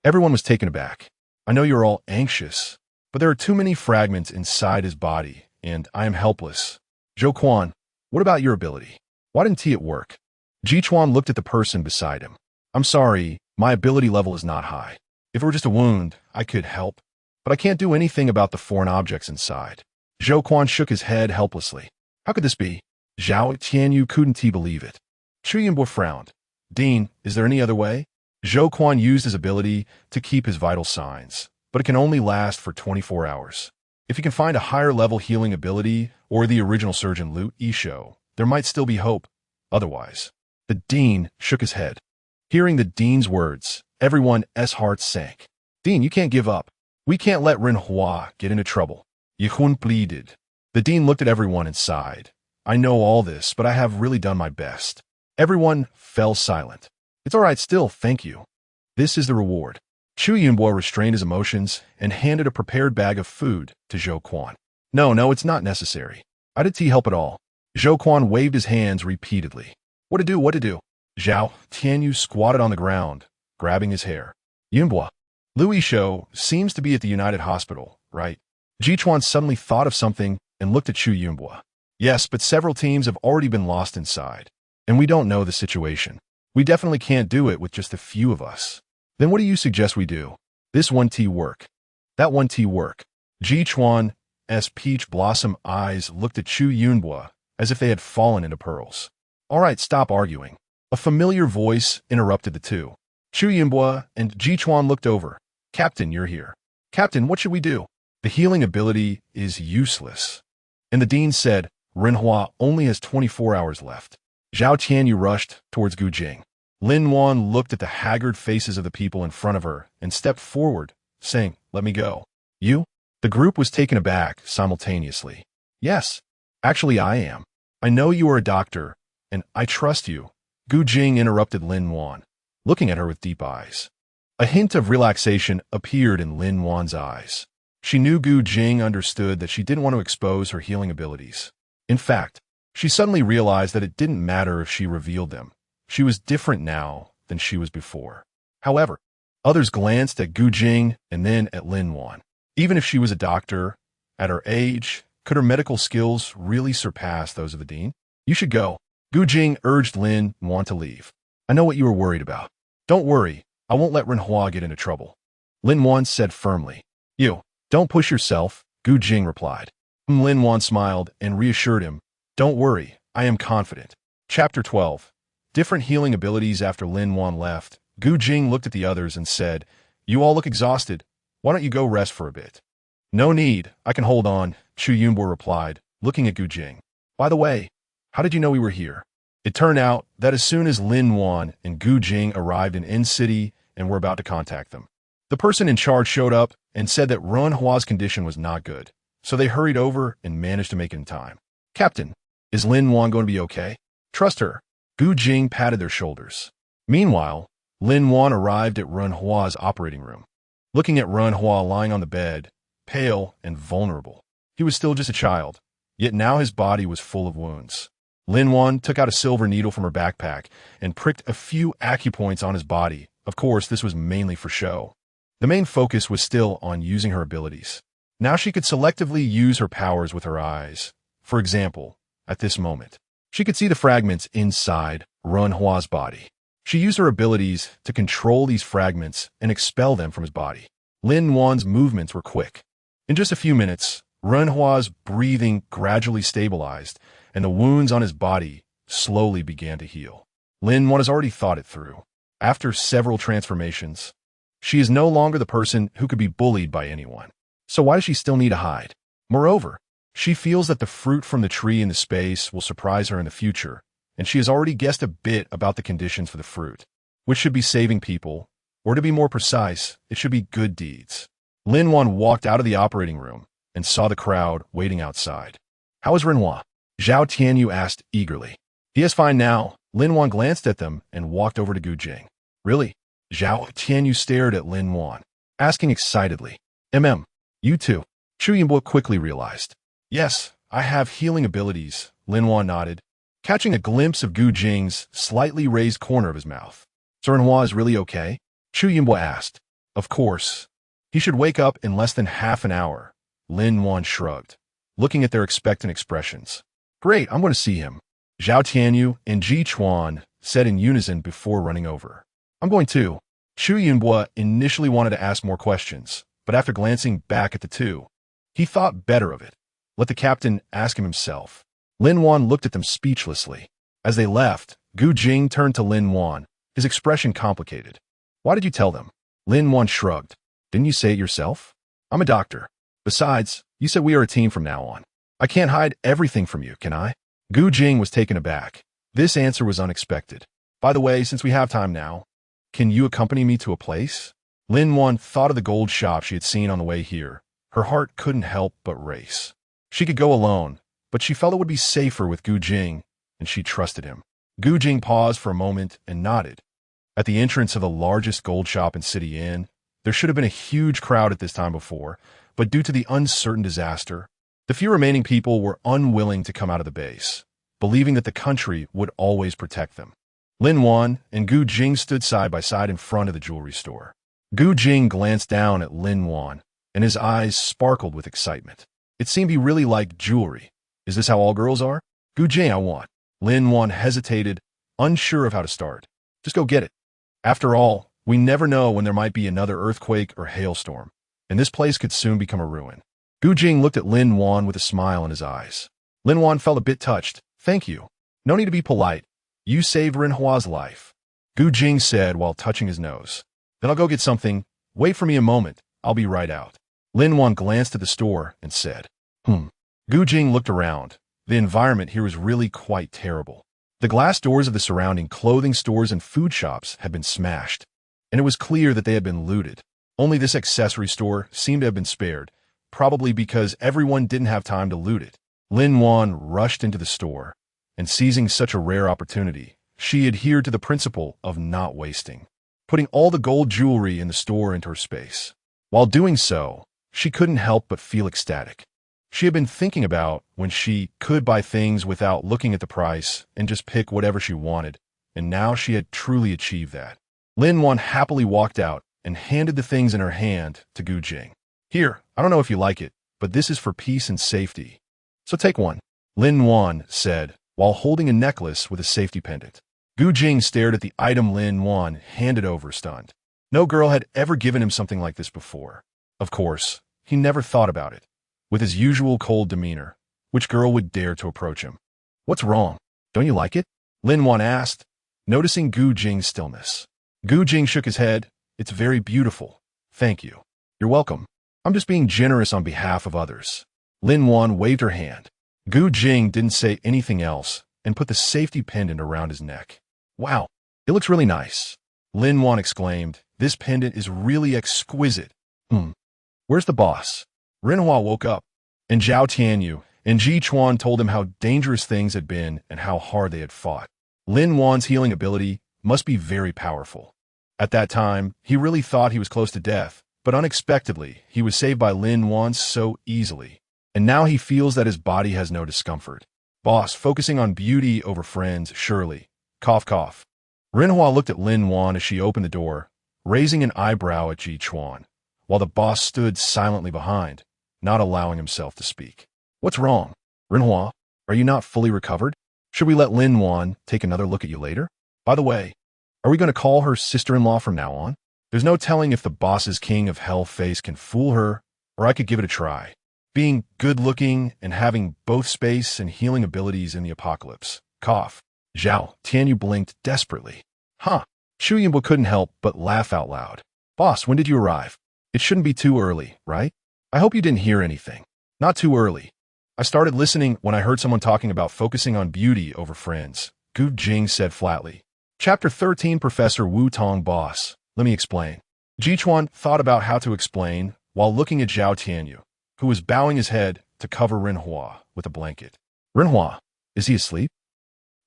Everyone was taken aback. I know you're all anxious, but there are too many fragments inside his body, and I am helpless. Zhou Quan, what about your ability? Why didn't it work? Ji Chuan looked at the person beside him. I'm sorry, my ability level is not high. If it were just a wound, I could help, but I can't do anything about the foreign objects inside. Zhou Quan shook his head helplessly. How could this be? Zhao Tianyu couldn't believe it. Chu Yunbo frowned. Dean, is there any other way? Zhou Quan used his ability to keep his vital signs, but it can only last for 24 hours. If you can find a higher-level healing ability or the original surgeon Lu Yishou, there might still be hope. Otherwise, the dean shook his head. Hearing the dean's words, everyone's hearts sank. Dean, you can't give up. We can't let Renhua get into trouble. Yihun pleaded. The dean looked at everyone and sighed. I know all this, but I have really done my best. Everyone fell silent. It's all right still, thank you. This is the reward. Chu Yunbo restrained his emotions and handed a prepared bag of food to Zhou Quan. No, it's not necessary. I did help at all. Zhou Quan waved his hands repeatedly. What to do? Zhao Tianyu squatted on the ground, grabbing his hair. Yunbo, Lu Yishou seems to be at the United Hospital, right? Ji Chuan suddenly thought of something and looked at Chu Yunbo. Yes, but several teams have already been lost inside, and we don't know the situation. We definitely can't do it with just a few of us. Then what do you suggest we do? This 1T work. That 1T work. Ji Chuan's peach blossom eyes looked at Chu Yunbo as if they had fallen into pearls. All right, stop arguing. A familiar voice interrupted the two. Chu Yunbo and Ji Chuan looked over. Captain, you're here. Captain, what should we do? The healing ability is useless. And the dean said, Renhua only has 24 hours left. Zhao Tianyu rushed towards Gu Jing. Lin Wan looked at the haggard faces of the people in front of her and stepped forward, saying, Let me go. You? The group was taken aback simultaneously. Yes, actually I am. I know you are a doctor, and I trust you. Gu Jing interrupted Lin Wan, looking at her with deep eyes. A hint of relaxation appeared in Lin Wan's eyes. She knew Gu Jing understood that she didn't want to expose her healing abilities. In fact, she suddenly realized that it didn't matter if she revealed them. She was different now than she was before. However, Others glanced at Gu Jing and then at Lin Wan. Even if she was a doctor, at her age, could her medical skills really surpass those of the dean? You should go. Gu Jing urged Lin Wan to leave. I know what you were worried about. Don't worry, I won't let Renhua get into trouble. Lin Wan said firmly. You, don't push yourself, Gu Jing replied. Lin Wan smiled and reassured him. Don't worry, I am confident. Chapter 12. Different healing abilities. After Lin Wan left, Gu Jing looked at the others and said, You all look exhausted. Why don't you go rest for a bit? No need, I can hold on, Chu Yunbo replied, looking at Gu Jing. By the way, how did you know we were here? It turned out that as soon as Lin Wan and Gu Jing arrived in N-City and were about to contact them, the person in charge showed up and said that Renhua's condition was not good, so they hurried over and managed to make it in time. Captain, is Lin Wan going to be okay? Trust her. Gu Jing patted their shoulders. Meanwhile, Lin Wan arrived at Renhua's operating room. Looking at Renhua lying on the bed, pale and vulnerable. He was still just a child, yet now his body was full of wounds. Lin Wan took out a silver needle from her backpack and pricked a few acupoints on his body. Of course, this was mainly for show. The main focus was still on using her abilities. Now she could selectively use her powers with her eyes. For example, at this moment, she could see the fragments inside Renhua's body. She used her abilities to control these fragments and expel them from his body. Lin Wan's movements were quick. In just a few minutes, Renhua's breathing gradually stabilized, and the wounds on his body slowly began to heal. Lin Wan has already thought it through. After several transformations, she is no longer the person who could be bullied by anyone. So why does she still need to hide? Moreover, she feels that the fruit from the tree in the space will surprise her in the future, and she has already guessed a bit about the conditions for the fruit, which should be saving people, or to be more precise, it should be good deeds. Lin Wan walked out of the operating room and saw the crowd waiting outside. How is Renhua? Zhao Tianyu asked eagerly. He is fine now. Lin Wan glanced at them and walked over to Gu Jing. Really? Zhao Tianyu stared at Lin Wan, asking excitedly. You too? Chu Yunbo quickly realized. Yes, I have healing abilities, Lin Wan nodded, catching a glimpse of Gu Jing's slightly raised corner of his mouth. So Renhua is really okay? Chu Yunbo asked. Of course. He should wake up in less than half an hour. Lin Wan shrugged, looking at their expectant expressions. Great, I'm going to see him. Zhao Tianyu and Ji Chuan said in unison before running over. I'm going too. Chu Yunbo initially wanted to ask more questions, but after glancing back at the two, he thought better of it. Let the captain ask him himself. Lin Wan looked at them speechlessly. As they left, Gu Jing turned to Lin Wan, his expression complicated. Why did you tell them? Lin Wan shrugged. Didn't you say it yourself? I'm a doctor. Besides, you said we are a team from now on. I can't hide everything from you, can I? Gu Jing was taken aback. This answer was unexpected. By the way, since we have time now, can you accompany me to a place? Lin Wan thought of the gold shop she had seen on the way here. Her heart couldn't help but race. She could go alone, but she felt it would be safer with Gu Jing, and she trusted him. Gu Jing paused for a moment and nodded. At the entrance of the largest gold shop in City Inn, there should have been a huge crowd at this time before, but due to the uncertain disaster, the few remaining people were unwilling to come out of the base, believing that the country would always protect them. Lin Wan and Gu Jing stood side by side in front of the jewelry store. Gu Jing glanced down at Lin Wan, and his eyes sparkled with excitement. It seemed he really liked jewelry. Is this how all girls are? Gu Jing, I want. Lin Wan hesitated, unsure of how to start. Just go get it. After all, we never know when there might be another earthquake or hailstorm, and this place could soon become a ruin. Gu Jing looked at Lin Wan with a smile in his eyes. Lin Wan felt a bit touched. Thank you. No need to be polite. You saved Renhua's life, Gu Jing said while touching his nose. Then I'll go get something. Wait for me a moment. I'll be right out. Lin Wan glanced at the store and said, Gu Jing looked around. The environment here was really quite terrible. The glass doors of the surrounding clothing stores and food shops had been smashed, and it was clear that they had been looted. Only this accessory store seemed to have been spared, probably because everyone didn't have time to loot it. Lin Wan rushed into the store, and seizing such a rare opportunity, she adhered to the principle of not wasting, putting all the gold jewelry in the store into her space. While doing so, she couldn't help but feel ecstatic. She had been thinking about when she could buy things without looking at the price and just pick whatever she wanted, and now she had truly achieved that. Lin Wan happily walked out and handed the things in her hand to Gu Jing. Here, I don't know if you like it, but this is for peace and safety. So take one, Lin Wan said, while holding a necklace with a safety pendant. Gu Jing stared at the item Lin Wan handed over, stunned. No girl had ever given him something like this before. Of course, he never thought about it. With his usual cold demeanor, which girl would dare to approach him? What's wrong? Don't you like it? Lin Wan asked, noticing Gu Jing's stillness. Gu Jing shook his head. It's very beautiful. Thank you. You're welcome. I'm just being generous on behalf of others. Lin Wan waved her hand. Gu Jing didn't say anything else and put the safety pendant around his neck. Wow, it looks really nice. Lin Wan exclaimed, this pendant is really exquisite. Where's the boss? Renhua woke up, and Zhao Tianyu and Ji Chuan told him how dangerous things had been and how hard they had fought. Lin Wan's healing ability must be very powerful. At that time, he really thought he was close to death, but unexpectedly, he was saved by Lin Wan so easily. And now he feels that his body has no discomfort. Boss, focusing on beauty over friends, surely. Cough, cough. Renhua looked at Lin Wan as she opened the door, raising an eyebrow at Ji Chuan, while the boss stood silently behind, not allowing himself to speak. What's wrong? Renhua, are you not fully recovered? Should we let Lin Wan take another look at you later? By the way, are we going to call her sister-in-law from now on? There's no telling if the boss's king of hell face can fool her, or I could give it a try. Being good-looking and having both space and healing abilities in the apocalypse. Cough. Zhao Tianyu blinked desperately. Shu Yinbo couldn't help but laugh out loud. Boss, when did you arrive? It shouldn't be too early, right? I hope you didn't hear anything. Not too early. I started listening when I heard someone talking about focusing on beauty over friends, Gu Jing said flatly. Chapter 13, Professor Wu Tong. Boss, let me explain. Ji Chuan thought about how to explain while looking at Zhao Tianyu, who was bowing his head to cover Renhua with a blanket. Renhua, is he asleep?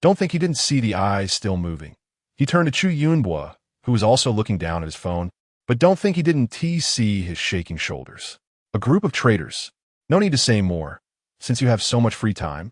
Don't think he didn't see the eyes still moving. He turned to Chu Yunbo, who was also looking down at his phone, but don't think he didn't see his shaking shoulders. A group of traitors. No need to say more, since you have so much free time.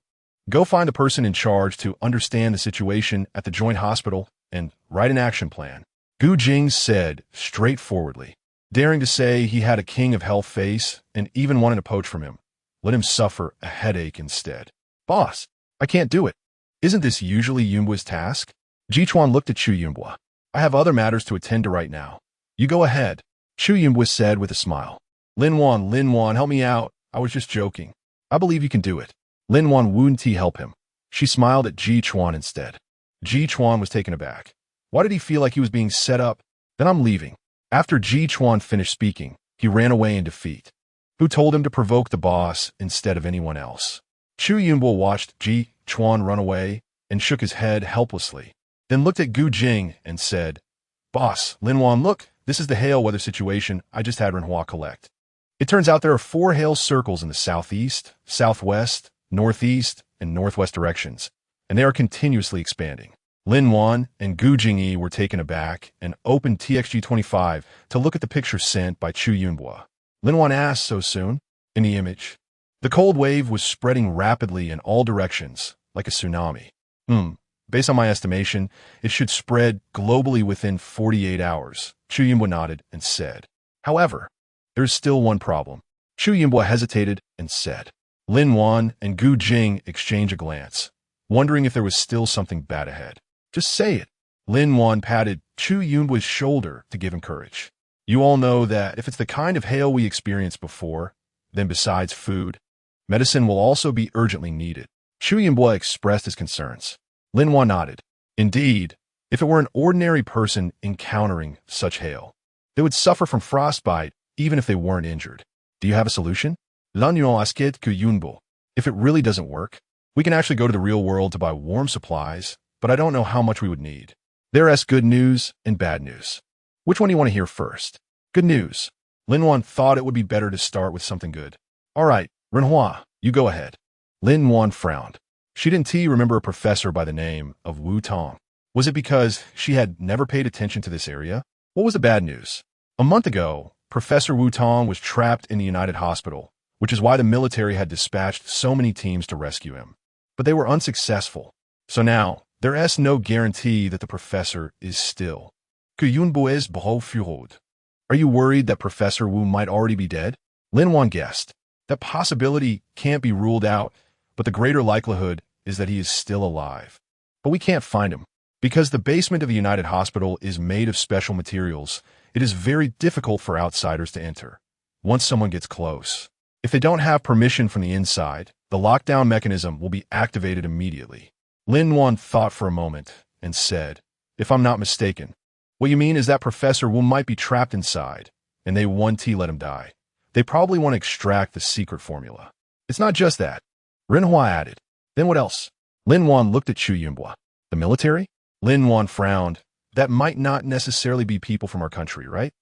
Go find the person in charge to understand the situation at the joint hospital and write an action plan. Gu Jing said straightforwardly, daring to say he had a king of hell face and even wanted to poach from him. Let him suffer a headache instead. Boss, I can't do it. Isn't this usually Yunbo's task? Ji Chuan looked at Chu Yunbo. I have other matters to attend to right now. You go ahead, Chu Yunbo said with a smile. Lin Wan, help me out. I was just joking. I believe you can do it. Lin Wan wouldn't help him. She smiled at Ji Chuan instead. Ji Chuan was taken aback. Why did he feel like he was being set up? Then I'm leaving. After Ji Chuan finished speaking, he ran away in defeat. Who told him to provoke the boss instead of anyone else? Chu Yunbo watched Ji Chuan run away and shook his head helplessly, then looked at Gu Jing and said, Boss, Lin Wan, look, this is the hail weather situation I just had Renhua collect. It turns out there are 4 hail circles in the southeast, southwest, northeast, and northwest directions, and they are continuously expanding. Lin Wan and Gu Jingyi were taken aback and opened TXG25 to look at the picture sent by Chu Yunbo. Lin Wan asked, so soon? In the image, the cold wave was spreading rapidly in all directions, like a tsunami. Based on my estimation, it should spread globally within 48 hours. Chu Yunbo nodded and said. However, there's still one problem. Chu Yunbo hesitated and said. Lin Wan and Gu Jing exchanged a glance, wondering if there was still something bad ahead. Just say it. Lin Wan patted Chu Yunbo's shoulder to give him courage. You all know that if it's the kind of hail we experienced before, then besides food, medicine will also be urgently needed. Chu Yunbo expressed his concerns. Lin Wan nodded. Indeed, if it were an ordinary person encountering such hail, they would suffer from frostbite even if they weren't injured. Do you have a solution? L'Union Asket Ku Yunbo. If it really doesn't work, we can actually go to the real world to buy warm supplies, but I don't know how much we would need. There's good news and bad news. Which one do you want to hear first? Good news. Lin Wan thought it would be better to start with something good. All right, Renhua, you go ahead. Lin Wan frowned. She didn't remember a professor by the name of Wu Tong. Was it because she had never paid attention to this area? What was the bad news? A month ago, Professor Wu Tong was trapped in the United Hospital, which is why the military had dispatched so many teams to rescue him. But they were unsuccessful. So now, there's no guarantee that the professor is still. Que Yunbo is beau furod. Are you worried that Professor Wu might already be dead? Lin Wan guessed. That possibility can't be ruled out, but the greater likelihood is that he is still alive. But we can't find him. Because the basement of the United Hospital is made of special materials, it is very difficult for outsiders to enter. Once someone gets close, if they don't have permission from the inside, the lockdown mechanism will be activated immediately. Lin Wan thought for a moment and said, if I'm not mistaken, what you mean is that Professor Wu might be trapped inside, and they want to let him die. They probably want to extract the secret formula. It's not just that. Renhua added. Then what else? Lin Wan looked at Chu Yunbua. The military? Lin Wan frowned. That might not necessarily be people from our country, right?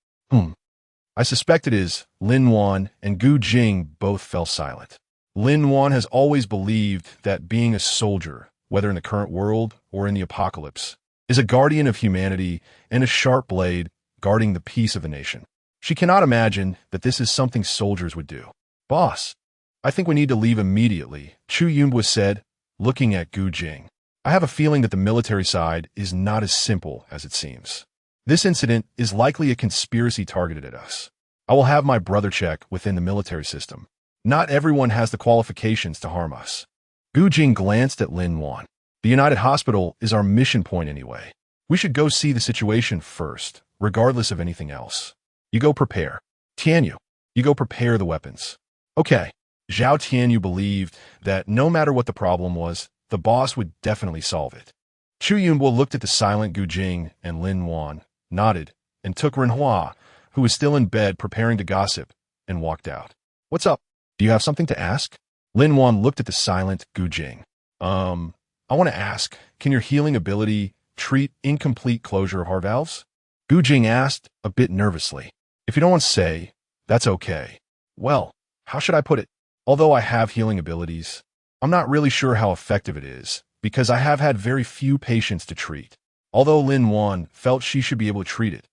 I suspect it is. Lin Wan and Gu Jing both fell silent. Lin Wan has always believed that being a soldier, whether in the current world or in the apocalypse, is a guardian of humanity and a sharp blade guarding the peace of the nation. She cannot imagine that this is something soldiers would do. Boss, I think we need to leave immediately, Chu Yunbua said, looking at Gu Jing. I have a feeling that the military side is not as simple as it seems. This incident is likely a conspiracy targeted at us. I will have my brother check within the military system. Not everyone has the qualifications to harm us. Gu Jing glanced at Lin Wan. The United Hospital is our mission point anyway. We should go see the situation first, regardless of anything else. You go prepare. Tianyu, you go prepare the weapons. Okay. Zhao Tianyu believed that no matter what the problem was, the boss would definitely solve it. Chu Yunbo looked at the silent Gu Jing and Lin Wan, nodded, and took Renhua, who was still in bed preparing to gossip, and walked out. What's up? Do you have something to ask? Lin Wan looked at the silent Gu Jing. I want to ask, can your healing ability treat incomplete closure of heart valves? Gu Jing asked, a bit nervously. If you don't want to say, that's okay. Well, how should I put it? Although I have healing abilities, I'm not really sure how effective it is, because I have had very few patients to treat. Although Lin Wan felt she should be able to treat it,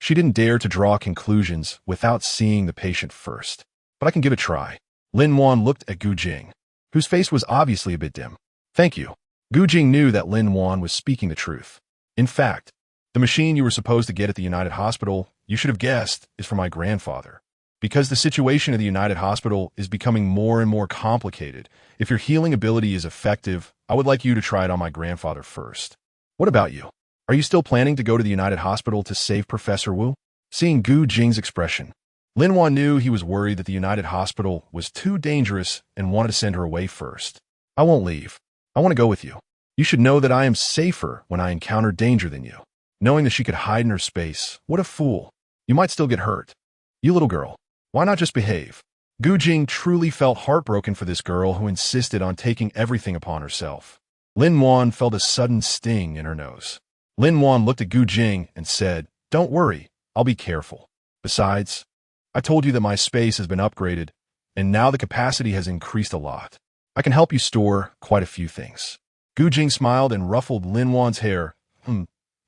she didn't dare to draw conclusions without seeing the patient first. But I can give it a try. Lin Wan looked at Gu Jing, whose face was obviously a bit dim. Thank you. Gu Jing knew that Lin Wan was speaking the truth. In fact, the machine you were supposed to get at the United Hospital, you should have guessed, is for my grandfather. Because the situation at the United Hospital is becoming more and more complicated, if your healing ability is effective, I would like you to try it on my grandfather first. What about you? Are you still planning to go to the United Hospital to save Professor Wu? Seeing Gu Jing's expression, Lin Wan knew he was worried that the United Hospital was too dangerous and wanted to send her away first. I won't leave. I want to go with you. You should know that I am safer when I encounter danger than you. Knowing that she could hide in her space, what a fool. You might still get hurt. You little girl. Why not just behave? Gu Jing truly felt heartbroken for this girl who insisted on taking everything upon herself. Lin Wan felt a sudden sting in her nose. Lin Wan looked at Gu Jing and said, don't worry, I'll be careful. Besides, I told you that my space has been upgraded, and now the capacity has increased a lot. I can help you store quite a few things. Gu Jing smiled and ruffled Lin Wan's hair.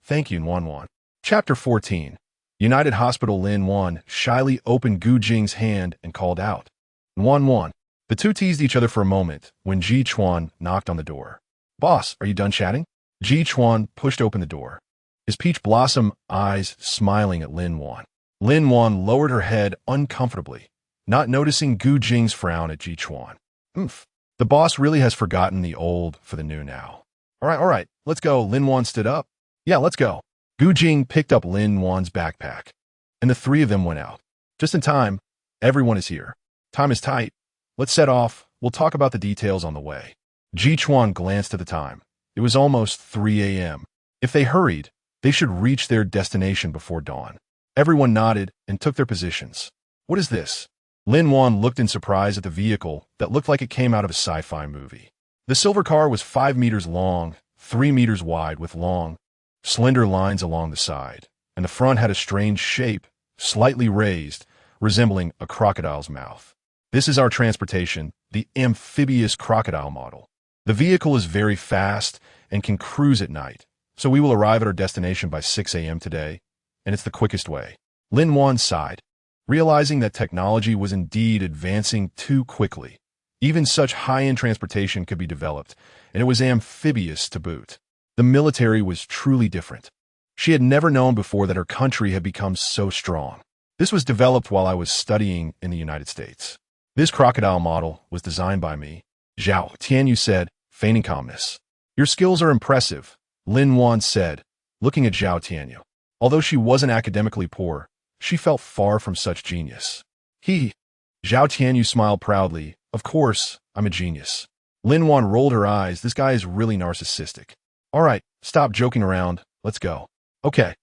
Thank you, Wan Wan. Chapter 14. United Hospital. Lin Wan shyly opened Gu Jing's hand and called out, Wan Wan. The two teased each other for a moment when Ji Chuan knocked on the door. Boss, are you done chatting? Ji Chuan pushed open the door, his peach blossom eyes smiling at Lin Wan. Lin Wan lowered her head uncomfortably, not noticing Gu Jing's frown at Ji Chuan. The boss really has forgotten the old for the new now. All right, let's go. Lin Wan stood up. Yeah, let's go. Gu Jing picked up Lin Wan's backpack, and the three of them went out. Just in time. Everyone is here. Time is tight. Let's set off. We'll talk about the details on the way. Ji Chuan glanced at the time. It was almost 3 a.m. If they hurried, they should reach their destination before dawn. Everyone nodded and took their positions. What is this? Lin Wan looked in surprise at the vehicle that looked like it came out of a sci-fi movie. The silver car was 5 meters long, 3 meters wide with long, slender lines along the side, and the front had a strange shape, slightly raised, resembling a crocodile's mouth. This is our transportation, the amphibious crocodile model. The vehicle is very fast and can cruise at night, so we will arrive at our destination by 6 a.m. today, and it's the quickest way. Lin Wan sighed, realizing that technology was indeed advancing too quickly. Even such high-end transportation could be developed, and it was amphibious to boot. The military was truly different. She had never known before that her country had become so strong. This was developed while I was studying in the United States. This crocodile model was designed by me, Zhao Tianyu said, feigning calmness. Your skills are impressive, Lin-Wan said, looking at Zhao Tianyu. Although she wasn't academically poor, she felt far from such genius. Zhao Tianyu smiled proudly. Of course, I'm a genius. Lin-Wan rolled her eyes. This guy is really narcissistic. All right, stop joking around. Let's go. Okay.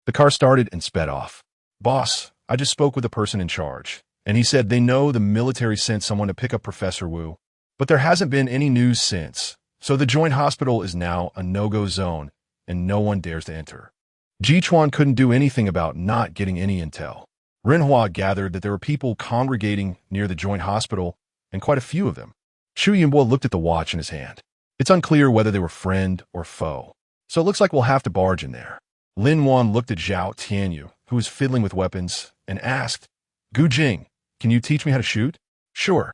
The car started and sped off. Boss, I just spoke with the person in charge, and he said they know the military sent someone to pick up Professor Wu, but there hasn't been any news since, so the joint hospital is now a no-go zone, and no one dares to enter. Jichuan couldn't do anything about not getting any intel. Renhua gathered that there were people congregating near the joint hospital, and quite a few of them. Xu Yunbo looked at the watch in his hand. It's unclear whether they were friend or foe, so it looks like we'll have to barge in there. Lin Wan looked at Zhao Tianyu, who was fiddling with weapons, and asked, Gu Jing, can you teach me how to shoot? Sure.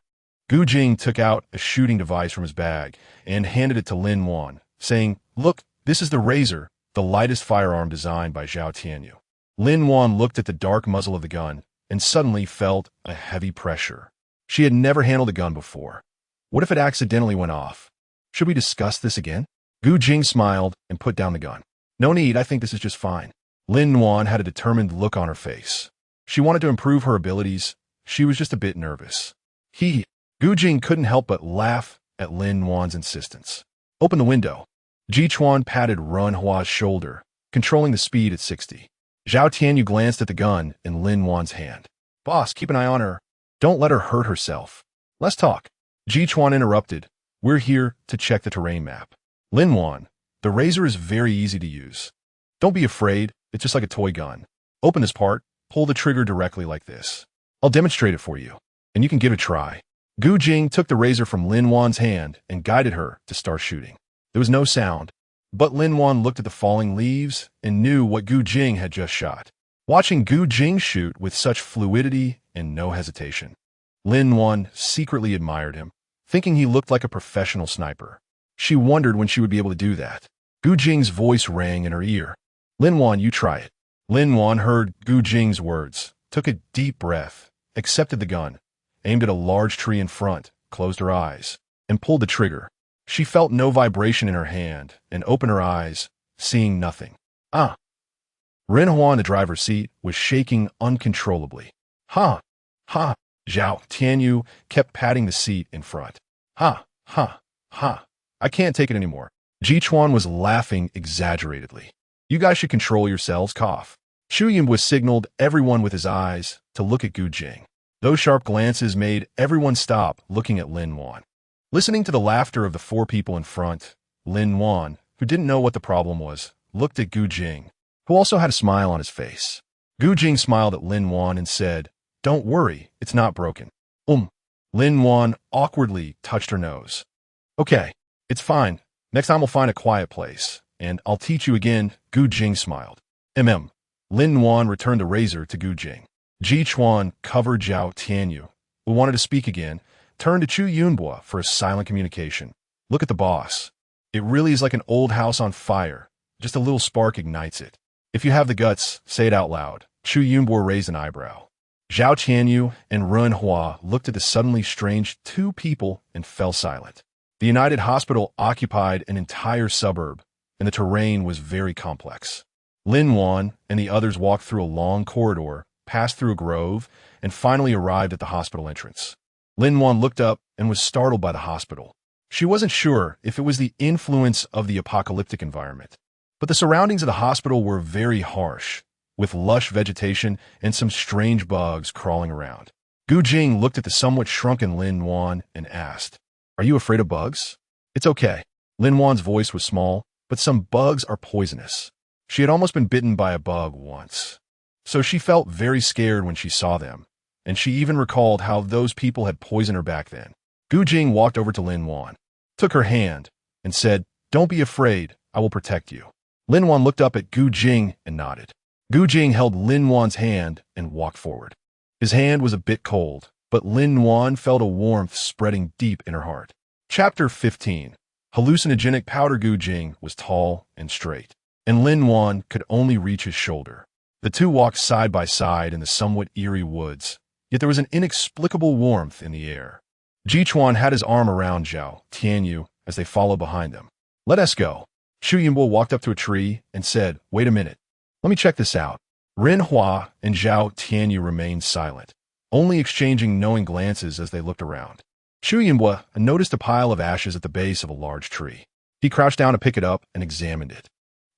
Gu Jing took out a shooting device from his bag and handed it to Lin Wan, saying, Look, this is the Razor, the lightest firearm designed by Zhao Tianyu. Lin Wan looked at the dark muzzle of the gun and suddenly felt a heavy pressure. She had never handled a gun before. What if it accidentally went off? Should we discuss this again? Gu Jing smiled and put down the gun. No need, I think this is just fine. Lin Wan had a determined look on her face. She wanted to improve her abilities. She was just a bit nervous. Gu Jing couldn't help but laugh at Lin Wan's insistence. Open the window. Jichuan patted Run Hua's shoulder, controlling the speed at 60. Zhao Tianyu glanced at the gun in Lin Wan's hand. Boss, keep an eye on her. Don't let her hurt herself. Let's talk. Jichuan interrupted. We're here to check the terrain map. Lin Wan, the Razor is very easy to use. Don't be afraid. It's just like a toy gun. Open this part, pull the trigger directly like this. I'll demonstrate it for you, and you can give it a try. Gu Jing took the Razor from Lin Wan's hand and guided her to start shooting. There was no sound, but Lin Wan looked at the falling leaves and knew what Gu Jing had just shot. Watching Gu Jing shoot with such fluidity and no hesitation, Lin Wan secretly admired him, thinking he looked like a professional sniper. She wondered when she would be able to do that. Gu Jing's voice rang in her ear. Lin Wan, you try it. Lin Wan heard Gu Jing's words, took a deep breath, accepted the gun, aimed at a large tree in front, closed her eyes, and pulled the trigger. She felt no vibration in her hand and opened her eyes, seeing nothing. Renhua in the driver's seat was shaking uncontrollably. Zhao Tianyu kept patting the seat in front. I can't take it anymore. Jichuan was laughing exaggeratedly. You guys should control yourselves, cough. Xu Yunbo signaled everyone with his eyes to look at Gu Jing. Those sharp glances made everyone stop looking at Lin Wan. Listening to the laughter of the four people in front, Lin Wan, who didn't know what the problem was, looked at Gu Jing, who also had a smile on his face. Gu Jing smiled at Lin Wan and said, Don't worry, it's not broken. Lin Wan awkwardly touched her nose. Okay, it's fine. Next time we'll find a quiet place, and I'll teach you again, Gu Jing smiled. Lin Wan returned the Razor to Gu Jing. Jichuan covered Zhao Tianyu, who wanted to speak again, turned to Chu Yunbo for a silent communication. Look at the boss. It really is like an old house on fire. Just a little spark ignites it. If you have the guts, say it out loud. Chu Yunbo raised an eyebrow. Zhao Tianyu and Run Hua looked at the suddenly strange two people and fell silent. The United Hospital occupied an entire suburb, and the terrain was very complex. Lin Wan and the others walked through a long corridor, passed through a grove, and finally arrived at the hospital entrance. Lin Wan looked up and was startled by the hospital. She wasn't sure if it was the influence of the apocalyptic environment, but the surroundings of the hospital were very harsh, with lush vegetation and some strange bugs crawling around. Gu Jing looked at the somewhat shrunken Lin Wan and asked, Are you afraid of bugs? It's okay. Lin Wan's voice was small, but some bugs are poisonous. She had almost been bitten by a bug once, so she felt very scared when she saw them, and she even recalled how those people had poisoned her back then. Gu Jing walked over to Lin Wan, took her hand, and said, Don't be afraid, I will protect you. Lin Wan looked up at Gu Jing and nodded. Gu Jing held Lin Wan's hand and walked forward. His hand was a bit cold, but Lin Wan felt a warmth spreading deep in her heart. Chapter 15. Hallucinogenic powder. Gu Jing was tall and straight, and Lin Wan could only reach his shoulder. The two walked side by side in the somewhat eerie woods, yet there was an inexplicable warmth in the air. Jichuan had his arm around Zhao Tianyu as they followed behind them. "Let us go." Xu Yunbo walked up to a tree and said, "Wait a minute. Let me check this out." Ren Hua and Zhao Tianyu remained silent, only exchanging knowing glances as they looked around. Xu Yunbo noticed a pile of ashes at the base of a large tree. He crouched down to pick it up and examined it.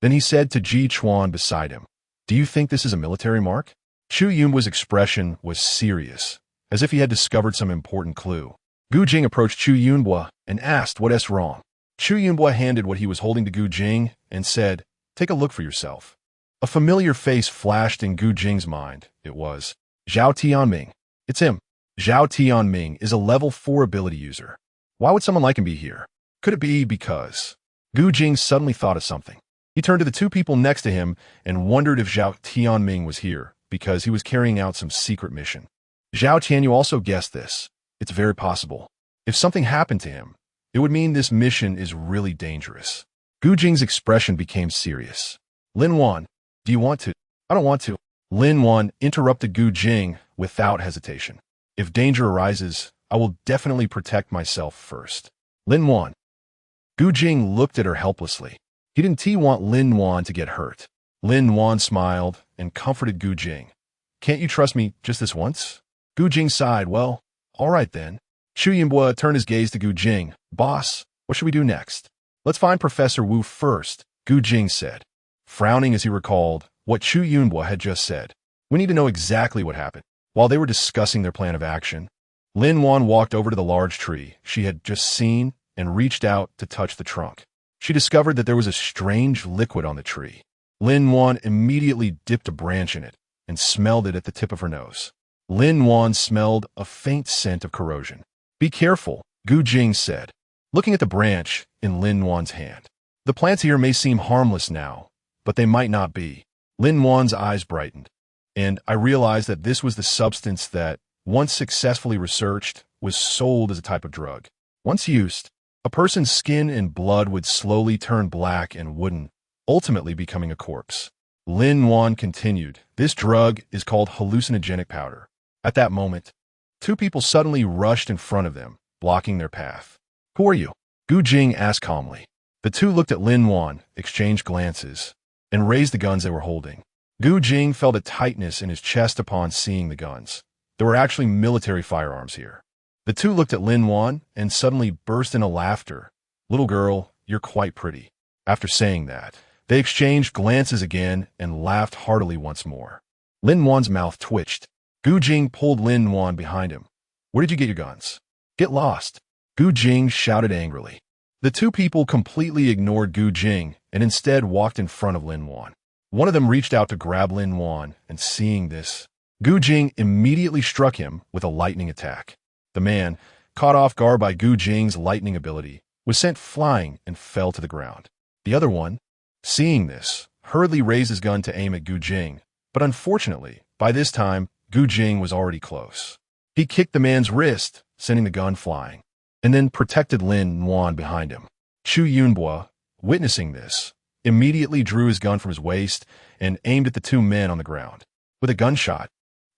Then he said to Ji Chuan beside him, "Do you think this is a military mark?" Xu Yunbo's expression was serious, as if he had discovered some important clue. Gu Jing approached Xu Yunbo and asked what's wrong. Xu Yunbo handed what he was holding to Gu Jing and said, "Take a look for yourself." A familiar face flashed in Gu Jing's mind. It was Zhao Tianming. It's him. Zhao Tianming is a level 4 ability user. Why would someone like him be here? Could it be because... Gu Jing suddenly thought of something. He turned to the two people next to him and wondered if Zhao Tianming was here because he was carrying out some secret mission. Zhao Tianyu also guessed this. It's very possible. If something happened to him, it would mean this mission is really dangerous. Gu Jing's expression became serious. "Lin Wan, do you want to?" "I don't want to." Lin Wan interrupted Gu Jing without hesitation. "If danger arises, I will definitely protect myself first." "Lin Wan." Gu Jing looked at her helplessly. He didn't want Lin Wan to get hurt. Lin Wan smiled and comforted Gu Jing. "Can't you trust me just this once?" Gu Jing sighed. "Well, all right then." Xu Yunbo turned his gaze to Gu Jing. "Boss, what should we do next?" "Let's find Professor Wu first," Gu Jing said, frowning as he recalled what Xu Yunbo had just said. "We need to know exactly what happened." While they were discussing their plan of action, Lin Wan walked over to the large tree she had just seen and reached out to touch the trunk. She discovered that there was a strange liquid on the tree. Lin Wan immediately dipped a branch in it and smelled it at the tip of her nose. Lin Wan smelled a faint scent of corrosion. "Be careful," Gu Jing said, looking at the branch in Lin Wan's hand. "The plants here may seem harmless now, but they might not be." Lin Wan's eyes brightened, and I realized that this was the substance that, once successfully researched, was sold as a type of drug. Once used, a person's skin and blood would slowly turn black and wooden, ultimately becoming a corpse. Lin Wan continued, "This drug is called hallucinogenic powder." At that moment, two people suddenly rushed in front of them, blocking their path. "Who are you?" Gu Jing asked calmly. The two looked at Lin Wan, exchanged glances, and raised the guns they were holding. Gu Jing felt a tightness in his chest upon seeing the guns. There were actually military firearms here. The two looked at Lin Wan and suddenly burst into laughter. "Little girl, you're quite pretty." After saying that, they exchanged glances again and laughed heartily once more. Lin Wan's mouth twitched. Gu Jing pulled Lin Wan behind him. "Where did you get your guns?" "Get lost," Gu Jing shouted angrily. The two people completely ignored Gu Jing and instead walked in front of Lin Wan. One of them reached out to grab Lin Wan, and seeing this, Gu Jing immediately struck him with a lightning attack. The man, caught off guard by Gu Jing's lightning ability, was sent flying and fell to the ground. The other one, seeing this, hurriedly raised his gun to aim at Gu Jing, but unfortunately, by this time, Gu Jing was already close. He kicked the man's wrist, sending the gun flying, and then protected Lin Wan behind him. Xu Yunbo, witnessing this, immediately drew his gun from his waist and aimed at the two men on the ground. With a gunshot,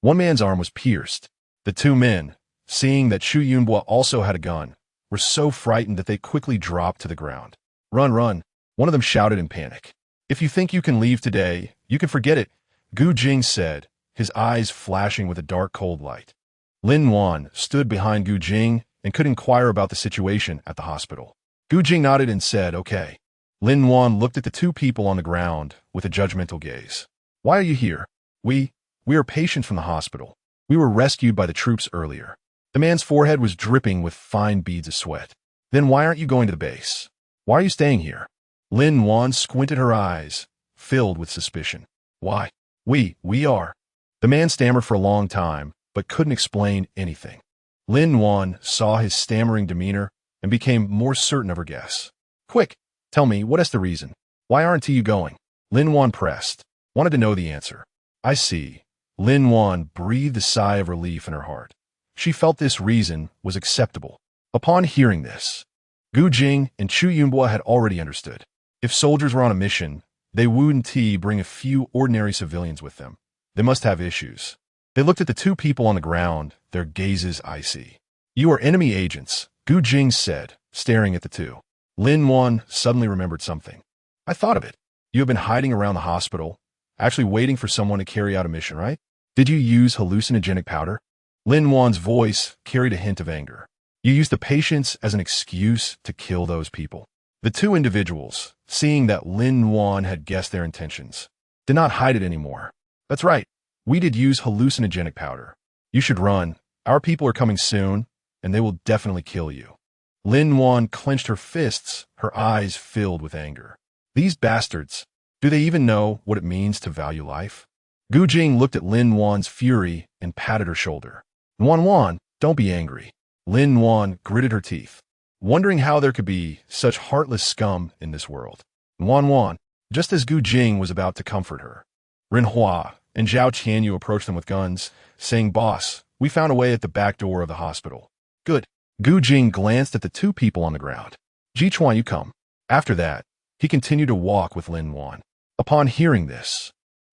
one man's arm was pierced. The two men, seeing that Xu Yunbo also had a gun, were so frightened that they quickly dropped to the ground. "Run, run," one of them shouted in panic. "If you think you can leave today, you can forget it," Gu Jing said, his eyes flashing with a dark cold light. Lin Wan stood behind Gu Jing and could inquire about the situation at the hospital. Gu Jing nodded and said, "Okay." Lin Wan looked at the two people on the ground with a judgmental gaze. "Why are you here?" We are patients from the hospital. We were rescued by the troops earlier." The man's forehead was dripping with fine beads of sweat. "Then why aren't you going to the base? Why are you staying here?" Lin Wan squinted her eyes, filled with suspicion. "Why? We are." The man stammered for a long time, but couldn't explain anything. Lin Wan saw his stammering demeanor and became more certain of her guess. "Quick, tell me, what is the reason? Why aren't you going?" Lin Wan pressed, wanted to know the answer. "I see." Lin Wan breathed a sigh of relief in her heart. She felt this reason was acceptable. Upon hearing this, Gu Jing and Xu Yunbo had already understood. If soldiers were on a mission, They wouldn't bring a few ordinary civilians with them. They must have issues. They looked at the two people on the ground, their gazes icy. You are enemy agents, Gu Jing said, staring at the two. Lin-Wan suddenly remembered something. I thought of it. You have been hiding around the hospital, actually waiting for someone to carry out a mission, right? Did you use hallucinogenic powder? Lin-Wan's voice carried a hint of anger. You used the patients as an excuse to kill those people. The two individuals, seeing that Lin-Wan had guessed their intentions, did not hide it anymore. That's right. We did use hallucinogenic powder. You should run. Our people are coming soon, and they will definitely kill you. Lin-Wan clenched her fists, her eyes filled with anger. These bastards, do they even know what it means to value life? Gu Jing looked at Lin-Wan's fury and patted her shoulder. Wan, don't be angry. Lin-Wan gritted her teeth, wondering how there could be such heartless scum in this world. Wan, just as Gu Jing was about to comfort her, Renhua and Zhao Tianyu approached them with guns, saying, Boss, we found a way at the back door of the hospital. Good. Gu Jing glanced at the two people on the ground. Jichuan, you come. After that, he continued to walk with Lin-Wan. Upon hearing this,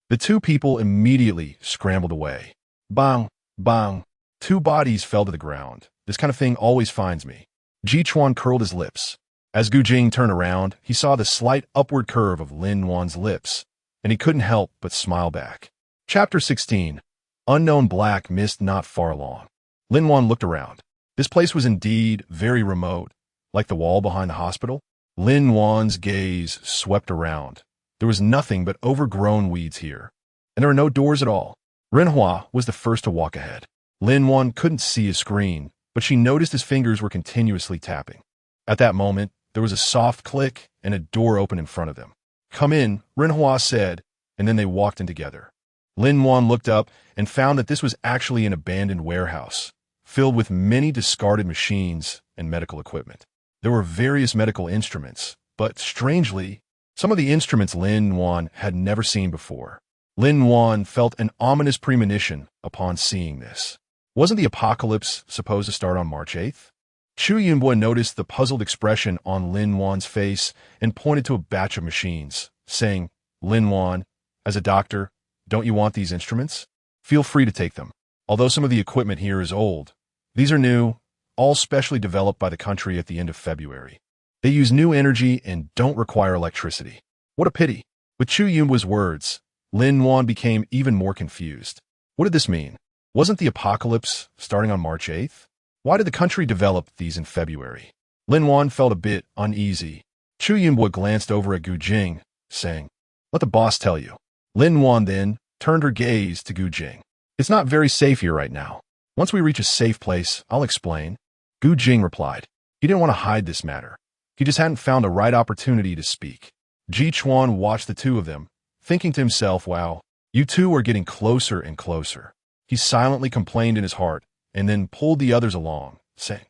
the two people immediately scrambled away. Bang, bang. Two bodies fell to the ground. This kind of thing always finds me. Jichuan curled his lips. As Gu Jing turned around, he saw the slight upward curve of Lin-Wan's lips, and he couldn't help but smile back. Chapter 16. Unknown black mist not far along. Lin-Wan looked around. This place was indeed very remote, like the wall behind the hospital. Lin-Wan's gaze swept around. There was nothing but overgrown weeds here, and there were no doors at all. Renhua was the first to walk ahead. Lin-Wan couldn't see his screen, but she noticed his fingers were continuously tapping. At that moment, there was a soft click and a door opened in front of them. Come in, Renhua said, and then they walked in together. Lin-Wan looked up and found that this was actually an abandoned warehouse, filled with many discarded machines and medical equipment. There were various medical instruments, but strangely, some of the instruments Lin-Wan had never seen before. Lin-Wan felt an ominous premonition upon seeing this. Wasn't the apocalypse supposed to start on March 8th? Chu Yunbo noticed the puzzled expression on Lin-Wan's face and pointed to a batch of machines, saying, Lin-Wan, as a doctor, don't you want these instruments? Feel free to take them. Although some of the equipment here is old, these are new, all specially developed by the country at the end of February. They use new energy and don't require electricity. What a pity. With Chu Yunbo's words, Lin-Wan became even more confused. What did this mean? Wasn't the apocalypse starting on March 8th? Why did the country develop these in February? Lin-Wan felt a bit uneasy. Chu Yunbo glanced over at Gu Jing, saying, Let the boss tell you. Lin-Wan then turned her gaze to Gu Jing. It's not very safe here right now. Once we reach a safe place, I'll explain. Gu Jing replied. He didn't want to hide this matter. He just hadn't found the right opportunity to speak. Jichuan watched the two of them, thinking to himself, wow, you two are getting closer and closer. He silently complained in his heart, and then pulled the others along, saying,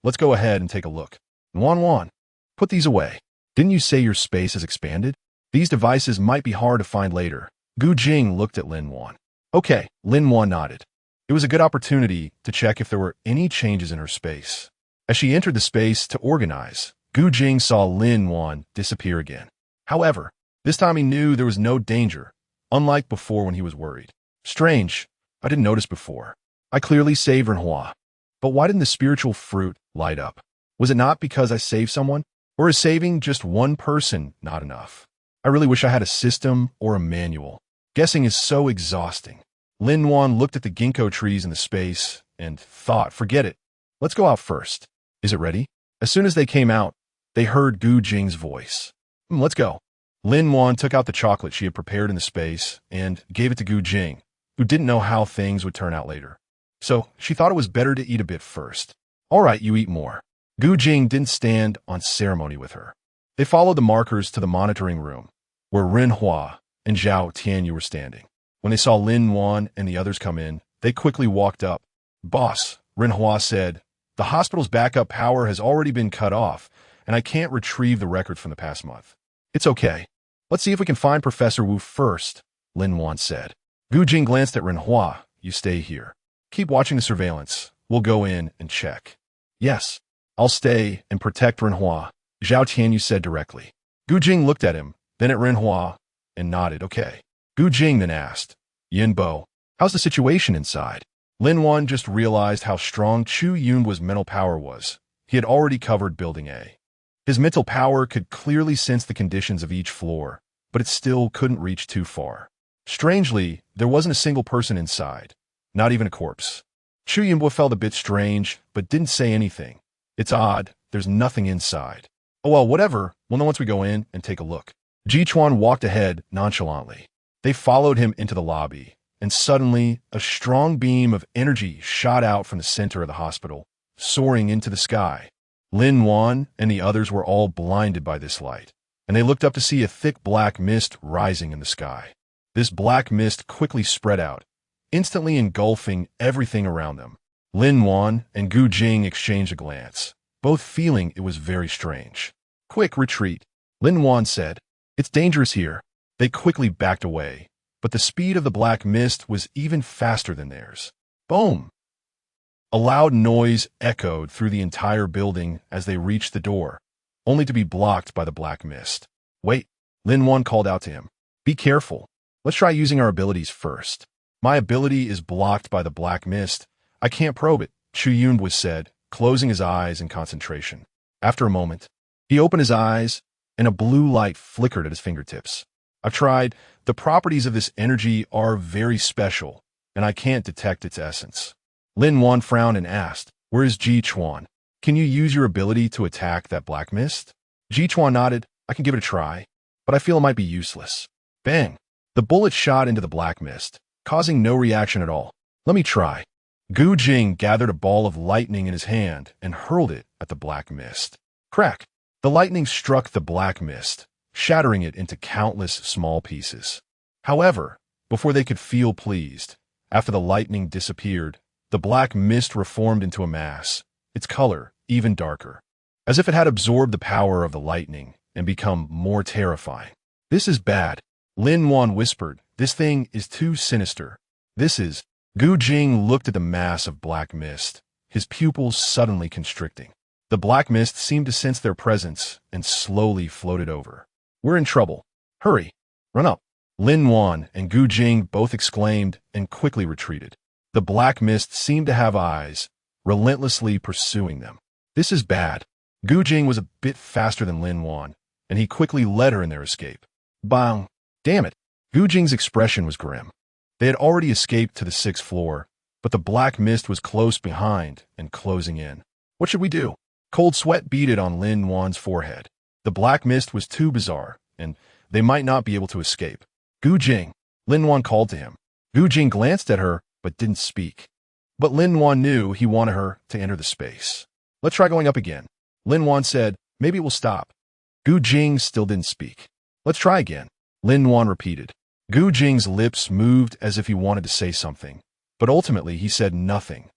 Let's go ahead and take a look. Wan, put these away. Didn't you say your space has expanded? These devices might be hard to find later. Gu Jing looked at Lin-Wan. Okay, Lin-Wan nodded. It was a good opportunity to check if there were any changes in her space. As she entered the space to organize, Gu Jing saw Lin-Wan disappear again. However, this time he knew there was no danger, unlike before when he was worried. Strange, I didn't notice before. I clearly saved Renhua. But why didn't the spiritual fruit light up? Was it not because I saved someone? Or is saving just one person not enough? I really wish I had a system or a manual. Guessing is so exhausting. Lin-Wan looked at the ginkgo trees in the space and thought, forget it. Let's go out first. Is it ready? As soon as they came out, they heard Gu Jing's voice. Let's go. Lin-Wan took out the chocolate she had prepared in the space and gave it to Gu Jing, who didn't know how things would turn out later. So she thought it was better to eat a bit first. All right, you eat more. Gu Jing didn't stand on ceremony with her. They followed the markers to the monitoring room, where Renhua and Zhao Tianyu were standing. When they saw Lin-Wan and the others come in, they quickly walked up. Boss, Renhua said, the hospital's backup power has already been cut off, and I can't retrieve the record from the past month. It's okay. Let's see if we can find Professor Wu first, Lin-Wan said. Gu Jing glanced at Renhua. You stay here. Keep watching the surveillance. We'll go in and check. Yes, I'll stay and protect Renhua, Zhao Tianyu said directly. Gu Jing looked at him, then at Renhua, and nodded okay. Gu Jing then asked, Yinbo, how's the situation inside? Lin Wan just realized how strong Chu Yun's mental power was. He had already covered Building A. His mental power could clearly sense the conditions of each floor, but it still couldn't reach too far. Strangely, there wasn't a single person inside, not even a corpse. Chu Yunbo felt a bit strange, but didn't say anything. It's odd, there's nothing inside. Oh well, whatever, we'll know once we go in and take a look. Ji Chuan walked ahead nonchalantly. They followed him into the lobby, and suddenly, a strong beam of energy shot out from the center of the hospital, soaring into the sky. Lin Wan and the others were all blinded by this light, and they looked up to see a thick black mist rising in the sky. This black mist quickly spread out, instantly engulfing everything around them. Lin Wan and Gu Jing exchanged a glance, both feeling it was very strange. Quick, retreat, Lin Wan said. It's dangerous here. They quickly backed away, but the speed of the black mist was even faster than theirs. Boom! A loud noise echoed through the entire building as they reached the door, only to be blocked by the black mist. Wait, Lin Wan called out to him. Be careful. Let's try using our abilities first. My ability is blocked by the black mist. I can't probe it, Chu Yunbo said, closing his eyes in concentration. After a moment, he opened his eyes, and a blue light flickered at his fingertips. I've tried. The properties of this energy are very special, and I can't detect its essence. Lin Wan frowned and asked, Where is Ji Chuan? Can you use your ability to attack that black mist? Ji Chuan nodded. I can give it a try, but I feel it might be useless. Bang! The bullet shot into the black mist, causing no reaction at all. Let me try. Gu Jing gathered a ball of lightning in his hand and hurled it at the black mist. Crack! The lightning struck the black mist, shattering it into countless small pieces. However, before they could feel pleased, after the lightning disappeared, the black mist reformed into a mass, its color even darker, as if it had absorbed the power of the lightning and become more terrifying. This is bad, Lin Wan whispered. This thing is too sinister. This is... Gu Jing looked at the mass of black mist, his pupils suddenly constricting. The black mist seemed to sense their presence and slowly floated over. We're in trouble. Hurry. Run up. Lin Wan and Gu Jing both exclaimed and quickly retreated. The black mist seemed to have eyes, relentlessly pursuing them. This is bad. Gu Jing was a bit faster than Lin Wan, and he quickly led her in their escape. Bang! Damn it! Gu Jing's expression was grim. They had already escaped to the 6th floor, but the black mist was close behind and closing in. What should we do? Cold sweat beaded on Lin Wan's forehead. The black mist was too bizarre, and they might not be able to escape. Gu Jing, Lin Wan called to him. Gu Jing glanced at her, but didn't speak. But Lin Wan knew he wanted her to enter the space. Let's try going up again. Lin Wan said, maybe it will stop. Gu Jing still didn't speak. Let's try again. Lin Wan repeated. Gu Jing's lips moved as if he wanted to say something, but ultimately he said nothing,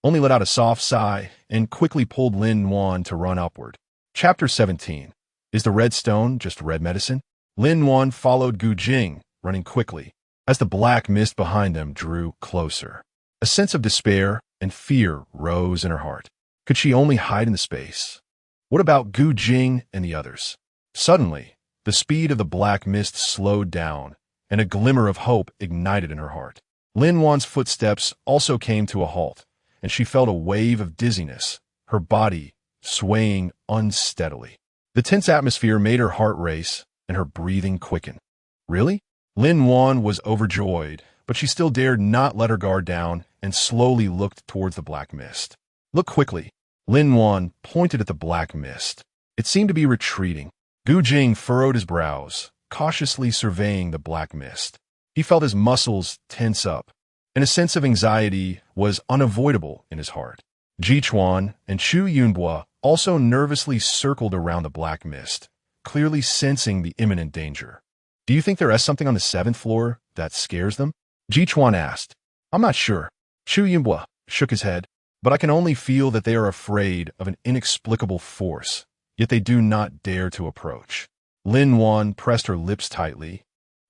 only let out a soft sigh and quickly pulled Lin Wan to run upward. Chapter 17. Is the red stone just red medicine? Lin Wan followed Gu Jing, running quickly, as the black mist behind them drew closer. A sense of despair and fear rose in her heart. Could she only hide in the space? What about Gu Jing and the others? Suddenly, the speed of the black mist slowed down, and a glimmer of hope ignited in her heart. Lin Wan's footsteps also came to a halt, and she felt a wave of dizziness, her body swaying unsteadily. The tense atmosphere made her heart race and her breathing quicken. Really? Lin Wan was overjoyed, but she still dared not let her guard down and slowly looked towards the black mist. Look quickly. Lin Wan pointed at the black mist. It seemed to be retreating. Gu Jing furrowed his brows, cautiously surveying the black mist. He felt his muscles tense up, and a sense of anxiety was unavoidable in his heart. Ji Chuan and Chu Yunbo also nervously circled around the black mist, clearly sensing the imminent danger. Do you think there is something on the 7th floor that scares them? Ji Chuan asked. I'm not sure. Chu Yunbo shook his head, but I can only feel that they are afraid of an inexplicable force, yet they do not dare to approach. Lin Wan pressed her lips tightly,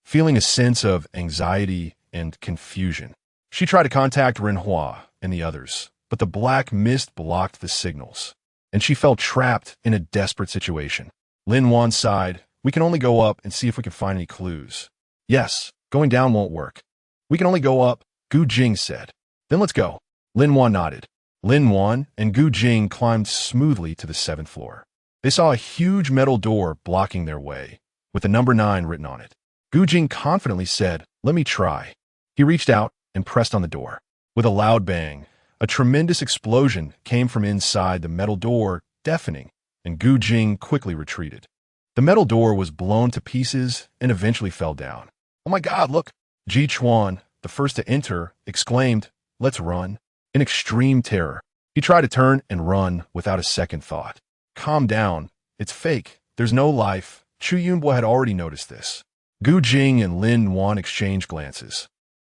feeling a sense of anxiety and confusion. She tried to contact Renhua and the others, but the black mist blocked the signals, and she felt trapped in a desperate situation. Lin Wan sighed. We can only go up and see if we can find any clues. Yes, going down won't work. We can only go up, Gu Jing said. Then let's go. Lin Wan nodded. Lin Wan and Gu Jing climbed smoothly to the 7th floor. They saw a huge metal door blocking their way, with the number 9 written on it. Gu Jing confidently said, "Let me try." He reached out and pressed on the door. With a loud bang, a tremendous explosion came from inside the metal door, deafening, and Gu Jing quickly retreated. The metal door was blown to pieces and eventually fell down. "Oh my God, look!" Ji Chuan, the first to enter, exclaimed, "Let's run." In extreme terror, he tried to turn and run without a second thought. "Calm down. It's fake. There's no life." Chu Yunbo had already noticed this. Gu Jing and Lin Wan exchanged glances.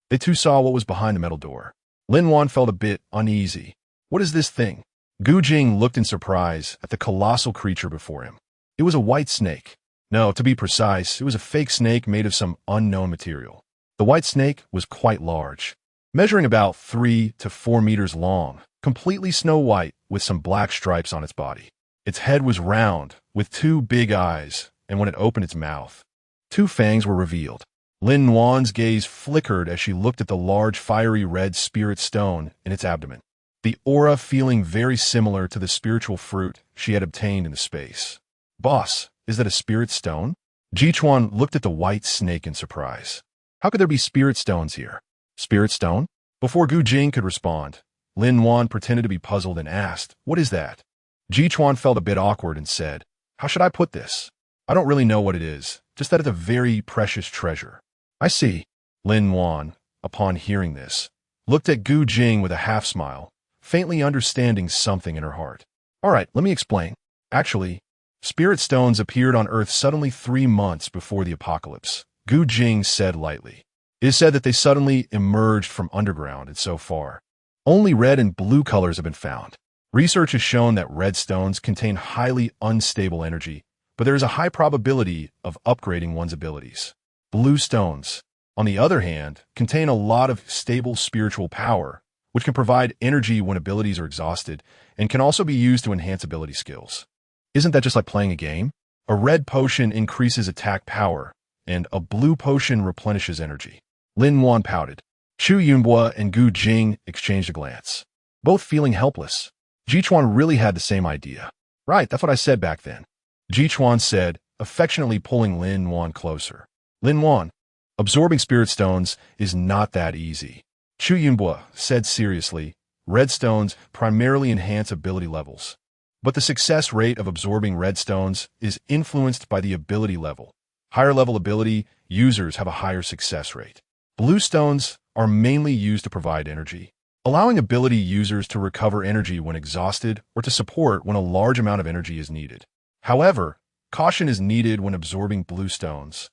They too saw what was behind the metal door. Lin Wan felt a bit uneasy. "What is this thing?" Gu Jing looked in surprise at the colossal creature before him. It was a white snake. No, to be precise, it was a fake snake made of some unknown material. The white snake was quite large, measuring about 3 to 4 meters long, completely snow white with some black stripes on its body. Its head was round, with 2 big eyes, and when it opened its mouth, 2 fangs were revealed. Lin Wan's gaze flickered as she looked at the large fiery red spirit stone in its abdomen, the aura feeling very similar to the spiritual fruit she had obtained in the space. "Boss, is that a spirit stone?" Ji Chuan looked at the white snake in surprise. "How could there be spirit stones here?" "Spirit stone?" Before Gu Jing could respond, Lin Wan pretended to be puzzled and asked, "What is that?" Ji Chuan felt a bit awkward and said, "How should I put this? I don't really know what it is, just that it's a very precious treasure." "I see." Lin Wan, upon hearing this, looked at Gu Jing with a half-smile, faintly understanding something in her heart. "All right, let me explain. Actually, spirit stones appeared on Earth suddenly 3 months before the apocalypse," Gu Jing said lightly. "It is said that they suddenly emerged from underground, and so far, only red and blue colors have been found. Research has shown that red stones contain highly unstable energy, but there is a high probability of upgrading one's abilities. Blue stones, on the other hand, contain a lot of stable spiritual power, which can provide energy when abilities are exhausted, and can also be used to enhance ability skills. Isn't that just like playing a game? A red potion increases attack power, and a blue potion replenishes energy." Lin Wan pouted. Chu Yunbo and Gu Jing exchanged a glance, both feeling helpless. Ji Chuan really had the same idea. "Right, that's what I said back then," Ji Chuan said, affectionately pulling Lin Wan closer. "Lin Wan, absorbing spirit stones is not that easy," Chu Yunbo said seriously. "Red stones primarily enhance ability levels, but the success rate of absorbing red stones is influenced by the ability level. Higher level ability users have a higher success rate. Blue stones are mainly used to provide energy, allowing ability users to recover energy when exhausted or to support when a large amount of energy is needed. However, caution is needed when absorbing blue stones,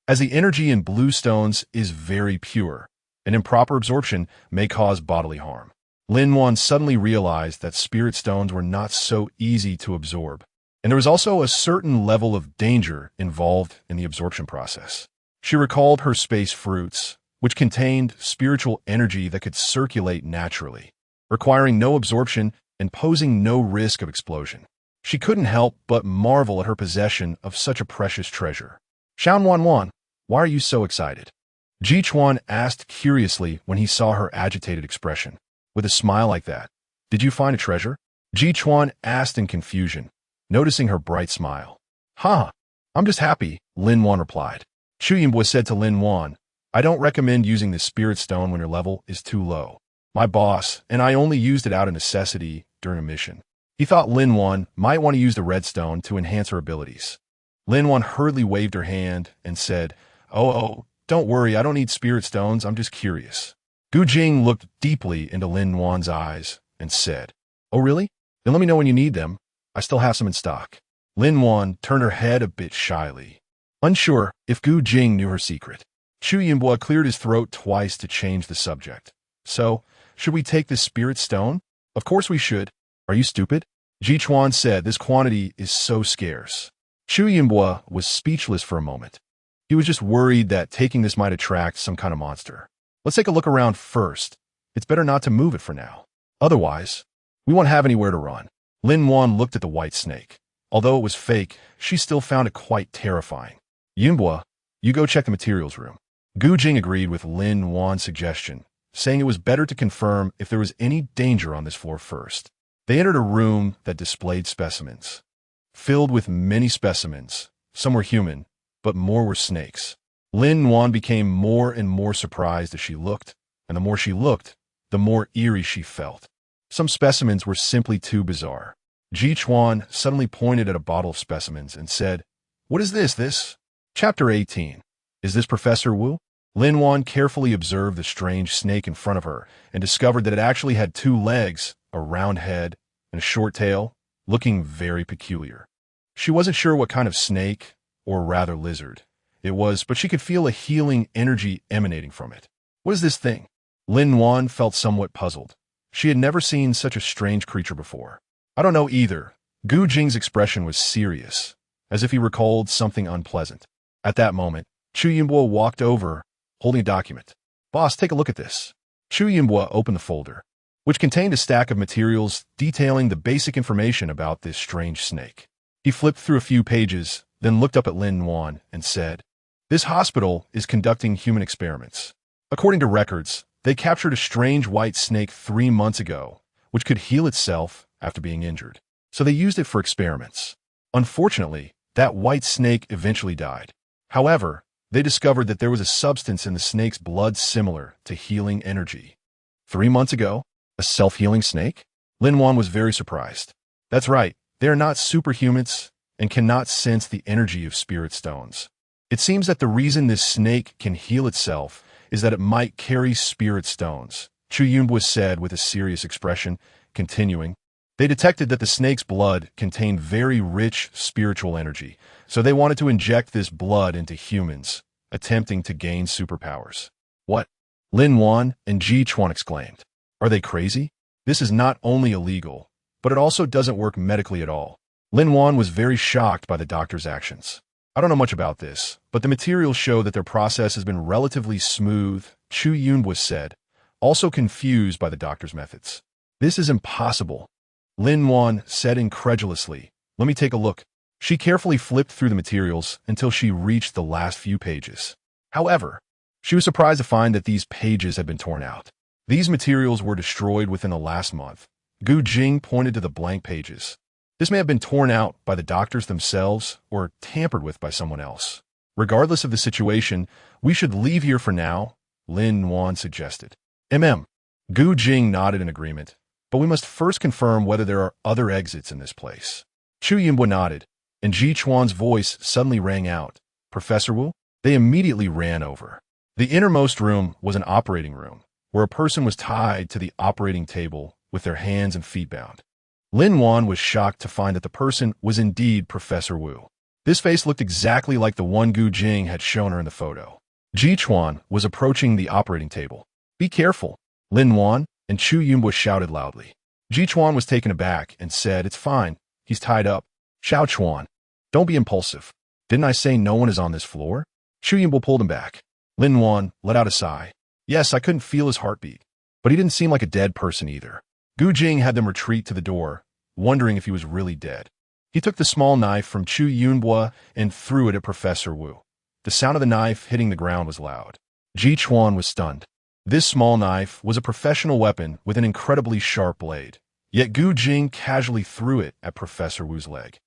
as the energy in blue stones is very pure, and improper absorption may cause bodily harm." Lin Wan suddenly realized that spirit stones were not so easy to absorb, and there was also a certain level of danger involved in the absorption process. She recalled her space fruits, which contained spiritual energy that could circulate naturally, requiring no absorption and posing no risk of explosion. She couldn't help but marvel at her possession of such a precious treasure. "Xian Wan, why are you so excited?" Ji Chuan asked curiously when he saw her agitated expression. With a smile like that, "Did you find a treasure?" Ji Chuan asked in confusion, noticing her bright smile. "Huh, I'm just happy," Lin Wan replied. Chu Yunbo said to Lin Wan, "I don't recommend using the spirit stone when your level is too low. My boss and I only used it out of necessity during a mission." He thought Lin Wan might want to use the red stone to enhance her abilities. Lin Wan hurriedly waved her hand and said, Oh, don't worry, I don't need spirit stones, I'm just curious." Gu Jing looked deeply into Lin Wan's eyes and said, "Oh really? Then let me know when you need them. I still have some in stock." Lin Wan turned her head a bit shyly, unsure if Gu Jing knew her secret. Chu Yunbo cleared his throat twice to change the subject. "So, should we take this spirit stone?" "Of course we should. Are you stupid?" Ji Chuan said, "This quantity is so scarce." Chu Yunbo was speechless for a moment. He was just worried that taking this might attract some kind of monster. "Let's take a look around first. It's better not to move it for now. Otherwise, we won't have anywhere to run." Lin Wan looked at the white snake. Although it was fake, she still found it quite terrifying. "Yunbo, you go check the materials room. Gu Jing agreed with Lin Wan's suggestion, saying it was better to confirm if there was any danger on this floor first. They entered a room that displayed specimens. Filled with many specimens, some were human, but more were snakes. Lin Wan became more and more surprised as she looked, and the more she looked, the more eerie she felt. Some specimens were simply too bizarre. Ji Chuan suddenly pointed at a bottle of specimens and said, "What is this? Chapter 18. Is this Professor Wu?" Lin Wan carefully observed the strange snake in front of her and discovered that it actually had 2 legs, a round head, and a short tail, looking very peculiar. She wasn't sure what kind of snake, or rather lizard, it was, but she could feel a healing energy emanating from it. What is this thing? Lin Wan felt somewhat puzzled. She had never seen such a strange creature before. I don't know either. Gu Jing's expression was serious, as if he recalled something unpleasant. At that moment, Chu Yunbo walked over, holding a document. "Boss, take a look at this." Chu Yunbo opened the folder, which contained a stack of materials detailing the basic information about this strange snake. He flipped through a few pages, then looked up at Lin Wan and said, "This hospital is conducting human experiments. According to records, they captured a strange white snake 3 months ago, which could heal itself after being injured. So they used it for experiments. Unfortunately, that white snake eventually died. However, they discovered that there was a substance in the snake's blood similar to healing energy." 3 months ago? A self-healing snake? Lin Wan was very surprised. That's right, they are not superhumans and cannot sense the energy of spirit stones. It seems that the reason this snake can heal itself is that it might carry spirit stones, Chu Yunbo said with a serious expression, continuing. They detected that the snake's blood contained very rich spiritual energy, so they wanted to inject this blood into humans, attempting to gain superpowers. What? Lin Wan and Ji Chuan exclaimed. Are they crazy? This is not only illegal, but it also doesn't work medically at all. Lin Wan was very shocked by the doctor's actions. I don't know much about this, but the materials show that their process has been relatively smooth, Chu Yunbo said, also confused by the doctor's methods. This is impossible. Lin Wan said incredulously, "Let me take a look." She carefully flipped through the materials until she reached the last few pages. However, she was surprised to find that these pages had been torn out. These materials were destroyed within the last month. Gu Jing pointed to the blank pages. This may have been torn out by the doctors themselves or tampered with by someone else. Regardless of the situation, we should leave here for now, Lin Wan suggested. Gu Jing nodded in agreement, but we must first confirm whether there are other exits in this place. Chu Yunbo nodded, and Ji Chuan's voice suddenly rang out. Professor Wu? They immediately ran over. The innermost room was an operating room, where a person was tied to the operating table with their hands and feet bound. Lin Wan was shocked to find that the person was indeed Professor Wu. This face looked exactly like the one Gu Jing had shown her in the photo. Ji Chuan was approaching the operating table. Be careful, Lin Wan and Chu Yunbo shouted loudly. Ji Chuan was taken aback and said, It's fine, he's tied up. Xiao Chuan, don't be impulsive. Didn't I say no one is on this floor? Chu Yunbo pulled him back. Lin Wan let out a sigh. Yes, I couldn't feel his heartbeat, but he didn't seem like a dead person either. Gu Jing had them retreat to the door, wondering if he was really dead. He took the small knife from Chu Yunbo and threw it at Professor Wu. The sound of the knife hitting the ground was loud. Ji Chuan was stunned. This small knife was a professional weapon with an incredibly sharp blade. Yet Gu Jing casually threw it at Professor Wu's leg.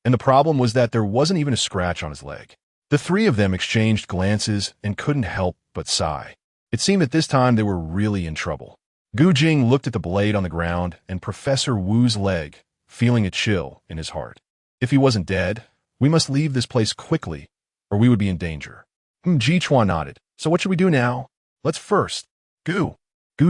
And the problem was that there wasn't even a scratch on his leg. The three of them exchanged glances and couldn't help but sigh. It seemed that this time they were really in trouble. Gu Jing looked at the blade on the ground and Professor Wu's leg, feeling a chill in his heart. If he wasn't dead, we must leave this place quickly, or we would be in danger. Ji Chuan nodded. So what should we do now? Let's first. Gu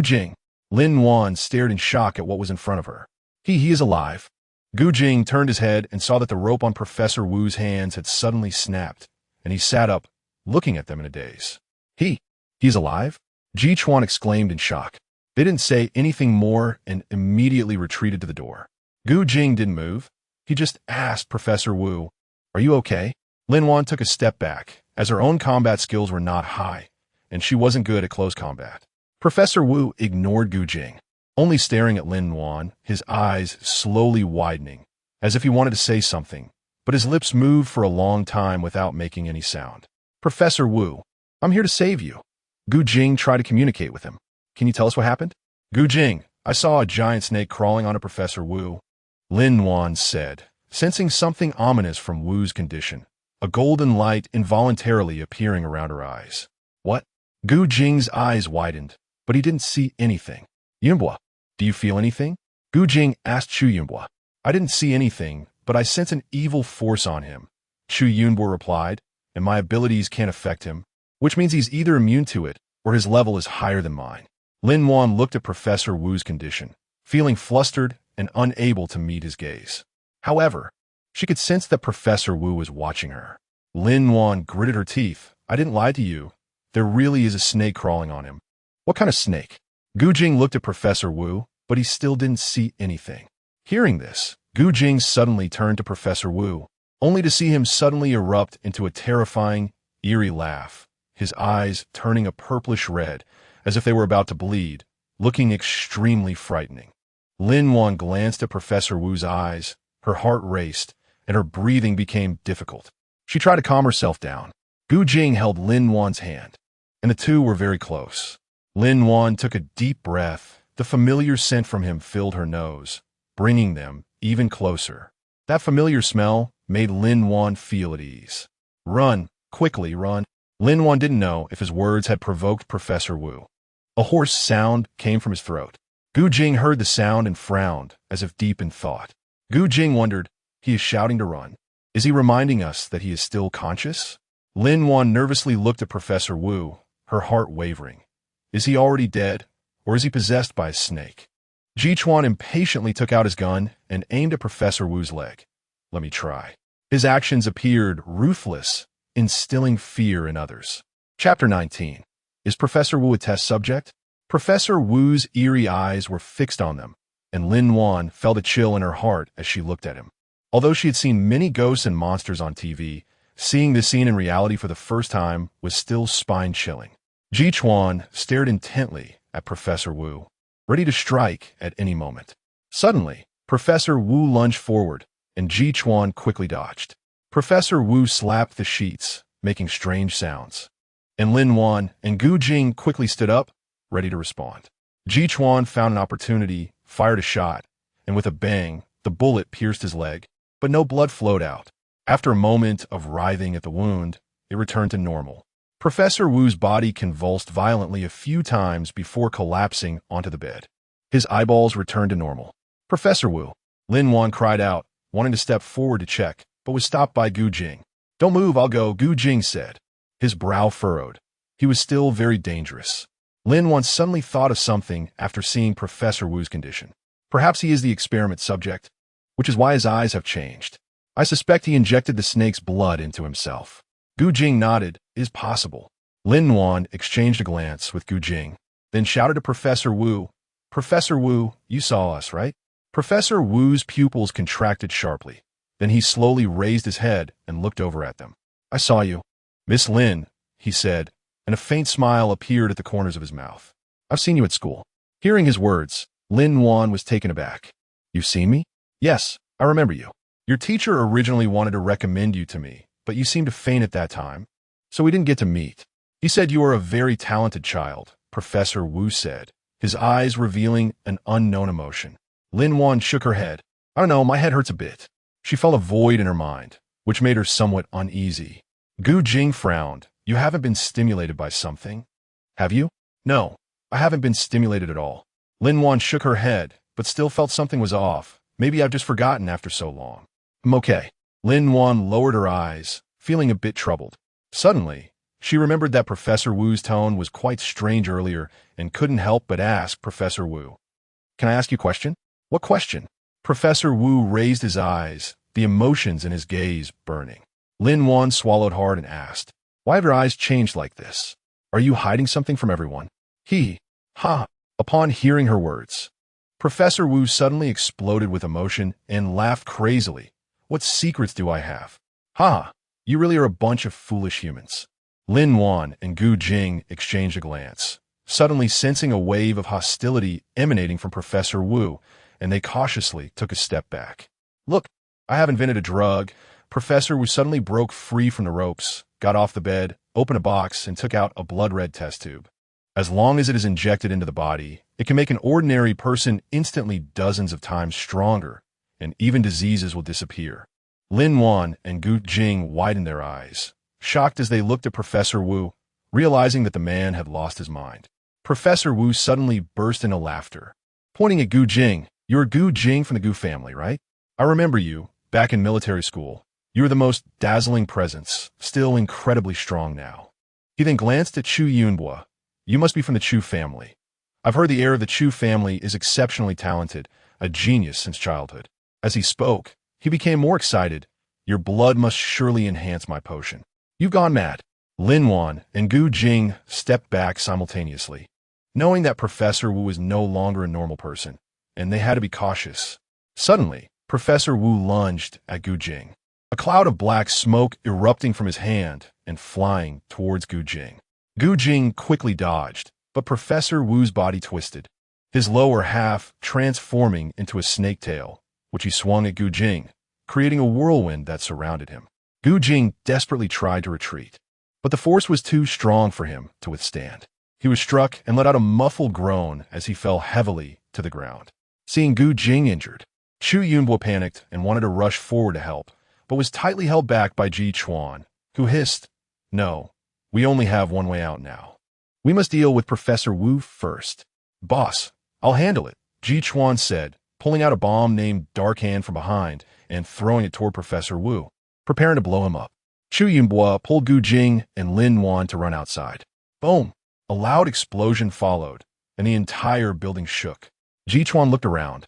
Jing. Lin Wan stared in shock at what was in front of her. He is alive. Gu Jing turned his head and saw that the rope on Professor Wu's hands had suddenly snapped, and he sat up, looking at them in a daze. He's alive? Ji Chuan exclaimed in shock. They didn't say anything more and immediately retreated to the door. Gu Jing didn't move. He just asked Professor Wu, Are you okay? Lin Wan took a step back, as her own combat skills were not high, and she wasn't good at close combat. Professor Wu ignored Gu Jing, only staring at Lin Wan, his eyes slowly widening, as if he wanted to say something, but his lips moved for a long time without making any sound. Professor Wu, I'm here to save you. Gu Jing tried to communicate with him. Can you tell us what happened? Gu Jing, I saw a giant snake crawling onto Professor Wu. Lin Wan said, sensing something ominous from Wu's condition, a golden light involuntarily appearing around her eyes. What? Gu Jing's eyes widened, but he didn't see anything. Yunbua, do you feel anything? Gu Jing asked Chu Yunbua. I didn't see anything, but I sense an evil force on him. Chu Yunbua replied, and my abilities can't affect him, which means he's either immune to it or his level is higher than mine. Lin Wan looked at Professor Wu's condition, feeling flustered and unable to meet his gaze. However, she could sense that Professor Wu was watching her. Lin Wan gritted her teeth. I didn't lie to you. There really is a snake crawling on him. What kind of snake? Gu Jing looked at Professor Wu, but he still didn't see anything. Hearing this, Gu Jing suddenly turned to Professor Wu, only to see him suddenly erupt into a terrifying, eerie laugh, his eyes turning a purplish red, as if they were about to bleed, looking extremely frightening. Lin Wan glanced at Professor Wu's eyes, her heart raced, and her breathing became difficult. She tried to calm herself down. Gu Jing held Lin Wan's hand, and the two were very close. Lin Wan took a deep breath. The familiar scent from him filled her nose, bringing them even closer. That familiar smell made Lin Wan feel at ease. Run, quickly run. Lin Wan didn't know if his words had provoked Professor Wu. A hoarse sound came from his throat. Gu Jing heard the sound and frowned, as if deep in thought. Gu Jing wondered, he is shouting to run. Is he reminding us that he is still conscious? Lin Wan nervously looked at Professor Wu, her heart wavering. Is he already dead, or is he possessed by a snake? Ji Chuan impatiently took out his gun and aimed at Professor Wu's leg. Let me try. His actions appeared ruthless, instilling fear in others. Chapter 19. Is Professor Wu a test subject? Professor Wu's eerie eyes were fixed on them, and Lin Wan felt a chill in her heart as she looked at him. Although she had seen many ghosts and monsters on TV, seeing this scene in reality for the first time was still spine-chilling. Ji Chuan stared intently at Professor Wu, ready to strike at any moment. Suddenly, Professor Wu lunged forward, and Ji Chuan quickly dodged. Professor Wu slapped the sheets, making strange sounds. And Lin Wan and Gu Jing quickly stood up, ready to respond. Ji Chuan found an opportunity, fired a shot, and with a bang, the bullet pierced his leg, but no blood flowed out. After a moment of writhing at the wound, it returned to normal. Professor Wu's body convulsed violently a few times before collapsing onto the bed. His eyeballs returned to normal. Professor Wu, Lin Wan cried out, wanting to step forward to check, but was stopped by Gu Jing. Don't move, I'll go, Gu Jing said. His brow furrowed. He was still very dangerous. Lin Wan suddenly thought of something after seeing Professor Wu's condition. Perhaps he is the experiment subject, which is why his eyes have changed. I suspect he injected the snake's blood into himself. Gu Jing nodded. It is possible. Lin Wan exchanged a glance with Gu Jing, then shouted to Professor Wu, Professor Wu, you saw us, right? Professor Wu's pupils contracted sharply. Then he slowly raised his head and looked over at them. I saw you. Miss Lin, he said, and a faint smile appeared at the corners of his mouth. I've seen you at school. Hearing his words, Lin Wan was taken aback. You've seen me? Yes, I remember you. Your teacher originally wanted to recommend you to me, but you seemed to faint at that time, so we didn't get to meet. He said you are a very talented child, Professor Wu said, his eyes revealing an unknown emotion. Lin Wan shook her head. I don't know, my head hurts a bit. She felt a void in her mind, which made her somewhat uneasy. Gu Jing frowned. You haven't been stimulated by something, have you? No, I haven't been stimulated at all. Lin Wan shook her head, but still felt something was off. Maybe I've just forgotten after so long. I'm okay. Lin Wan lowered her eyes, feeling a bit troubled. Suddenly, she remembered that Professor Wu's tone was quite strange earlier and couldn't help but ask Professor Wu. Can I ask you a question? What question? Professor Wu raised his eyes, the emotions in his gaze burning. Lin Wan swallowed hard and asked, why have your eyes changed like this? Are you hiding something from everyone? Ha! Upon hearing her words, Professor Wu suddenly exploded with emotion and laughed crazily. What secrets do I have? Ha! You really are a bunch of foolish humans. Lin Wan and Gu Jing exchanged a glance, suddenly sensing a wave of hostility emanating from Professor Wu, and they cautiously took a step back. Look, I have invented a drug. Professor Wu suddenly broke free from the ropes, got off the bed, opened a box and took out a blood-red test tube. As long as it is injected into the body, it can make an ordinary person instantly dozens of times stronger, and even diseases will disappear. Lin Wan and Gu Jing widened their eyes, shocked as they looked at Professor Wu, realizing that the man had lost his mind. Professor Wu suddenly burst into laughter. Pointing at Gu Jing, "You're Gu Jing from the Gu family, right? I remember you, back in military school. You were the most dazzling presence, still incredibly strong now." He then glanced at Chu Yunbo. "You must be from the Chu family. I've heard the heir of the Chu family is exceptionally talented, a genius since childhood." As he spoke, he became more excited. "Your blood must surely enhance my potion." "You've gone mad." Lin Wan and Gu Jing stepped back simultaneously, knowing that Professor Wu was no longer a normal person, and they had to be cautious. Suddenly, Professor Wu lunged at Gu Jing, a cloud of black smoke erupting from his hand and flying towards Gu Jing. Gu Jing quickly dodged, but Professor Wu's body twisted, his lower half transforming into a snake tail, which he swung at Gu Jing, creating a whirlwind that surrounded him. Gu Jing desperately tried to retreat, but the force was too strong for him to withstand. He was struck and let out a muffled groan as he fell heavily to the ground. Seeing Gu Jing injured, Chu Yunbo panicked and wanted to rush forward to help, but was tightly held back by Ji Chuan, who hissed, "No, we only have one way out now. We must deal with Professor Wu first." "Boss, I'll handle it," Ji Chuan said, pulling out a bomb named Dark Hand from behind and throwing it toward Professor Wu, preparing to blow him up. Chu Yunbo pulled Gu Jing and Lin Wan to run outside. Boom! A loud explosion followed, and the entire building shook. Ji Chuan looked around,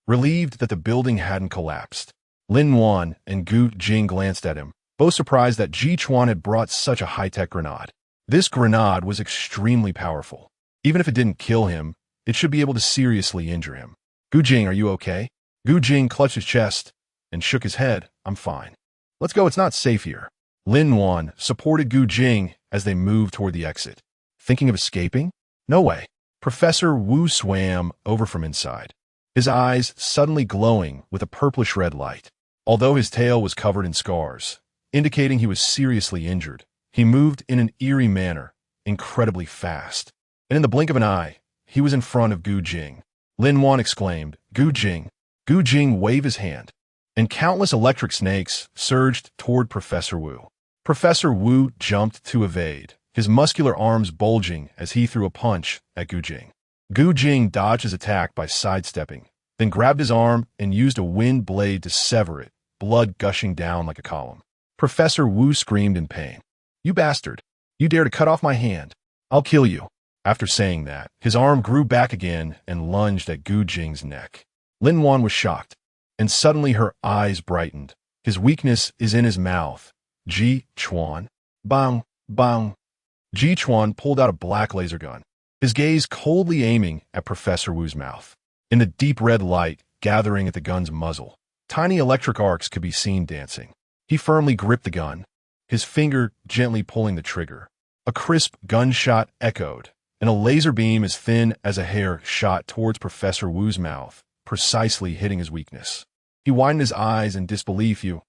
relieved that the building hadn't collapsed. Lin Wan and Gu Jing glanced at him, both surprised that Ji Chuan had brought such a high-tech grenade. This grenade was extremely powerful. Even if it didn't kill him, it should be able to seriously injure him. "Gu Jing, are you okay?" Gu Jing clutched his chest and shook his head. "I'm fine. Let's go, it's not safe here." Lin Wan supported Gu Jing as they moved toward the exit. Thinking of escaping? No way. Professor Wu swam over from inside, his eyes suddenly glowing with a purplish-red light. Although his tail was covered in scars, indicating he was seriously injured, he moved in an eerie manner, incredibly fast. And in the blink of an eye, he was in front of Gu Jing. Lin Wan exclaimed, "Gu Jing." Gu Jing waved his hand, and countless electric snakes surged toward Professor Wu. Professor Wu jumped to evade, his muscular arms bulging as he threw a punch at Gu Jing. Gu Jing dodged his attack by sidestepping, then grabbed his arm and used a wind blade to sever it, blood gushing down like a column. Professor Wu screamed in pain. "You bastard! You dare to cut off my hand! I'll kill you!" After saying that, his arm grew back again and lunged at Gu Jing's neck. Lin Wan was shocked, and suddenly her eyes brightened. "His weakness is in his mouth. Ji Chuan." Bang, bang. Ji Chuan pulled out a black laser gun, his gaze coldly aiming at Professor Wu's mouth. In the deep red light gathering at the gun's muzzle, tiny electric arcs could be seen dancing. He firmly gripped the gun, his finger gently pulling the trigger. A crisp gunshot echoed, and a laser beam as thin as a hair shot towards Professor Wu's mouth, precisely hitting his weakness. He widened his eyes in disbelief. You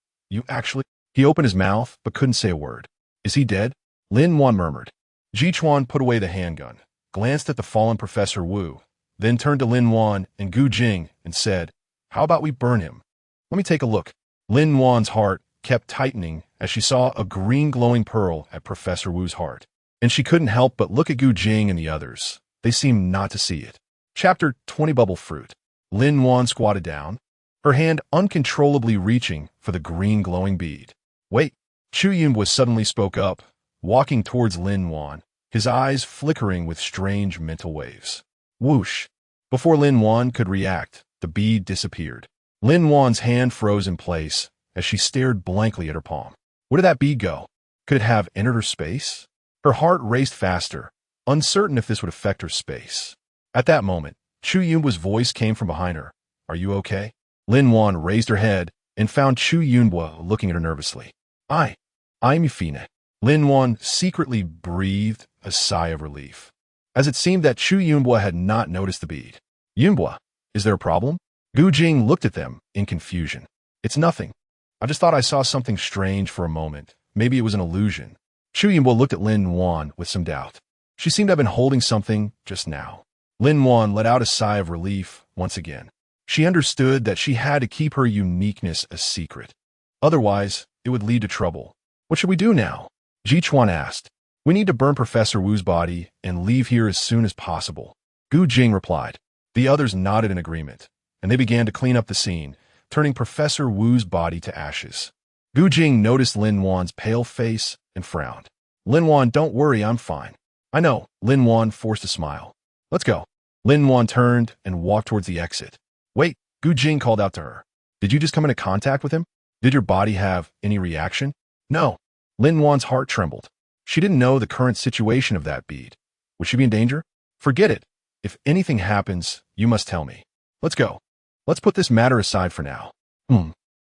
actually... He opened his mouth, but couldn't say a word. "Is he dead?" Lin Wan murmured. Ji Chuan put away the handgun, glanced at the fallen Professor Wu, then turned to Lin Wan and Gu Jing and said, "How about we burn him? Let me take a look." Lin Wan's heart kept tightening as she saw a green glowing pearl at Professor Wu's heart, and she couldn't help but look at Gu Jing and the others. They seemed not to see it. Chapter 20 Bubble Fruit. Lin Wan squatted down, her hand uncontrollably reaching for the green glowing bead. "Wait." Chu Yunbo suddenly spoke up, walking towards Lin Wan, his eyes flickering with strange mental waves. Whoosh! Before Lin Wan could react, the bead disappeared. Lin Wan's hand froze in place as she stared blankly at her palm. Where did that bead go? Could it have entered her space? Her heart raced faster, uncertain if this would affect her space. At that moment, Chu Yunbo's voice came from behind her. "Are you okay?" Lin Wan raised her head and found Chu Yunbo looking at her nervously. I'm Yufine." Lin Wan secretly breathed a sigh of relief, as it seemed that Chu Yunbo had not noticed the bead. "Yunbo, is there a problem?" Gu Jing looked at them in confusion. "It's nothing. I just thought I saw something strange for a moment. Maybe it was an illusion." Shu Yinbo looked at Lin Wan with some doubt. She seemed to have been holding something just now. Lin Wan let out a sigh of relief once again. She understood that she had to keep her uniqueness a secret. Otherwise, it would lead to trouble. What should we do now? Ji Chuan asked. We need to burn Professor Wu's body and leave here as soon as possible. Gu Jing replied. The others nodded in agreement, and they began to clean up the scene, turning Professor Wu's body to ashes. Gu Jing noticed Lin Wan's pale face and frowned. Lin Wan, don't worry, I'm fine. I know. Lin Wan forced a smile. Let's go. Lin Wan turned and walked towards the exit. Wait, Gu Jing called out to her. Did you just come into contact with him? Did your body have any reaction? No. Lin Wan's heart trembled. She didn't know the current situation of that bead. Would she be in danger? Forget it. If anything happens, you must tell me. Let's go. Let's put this matter aside for now.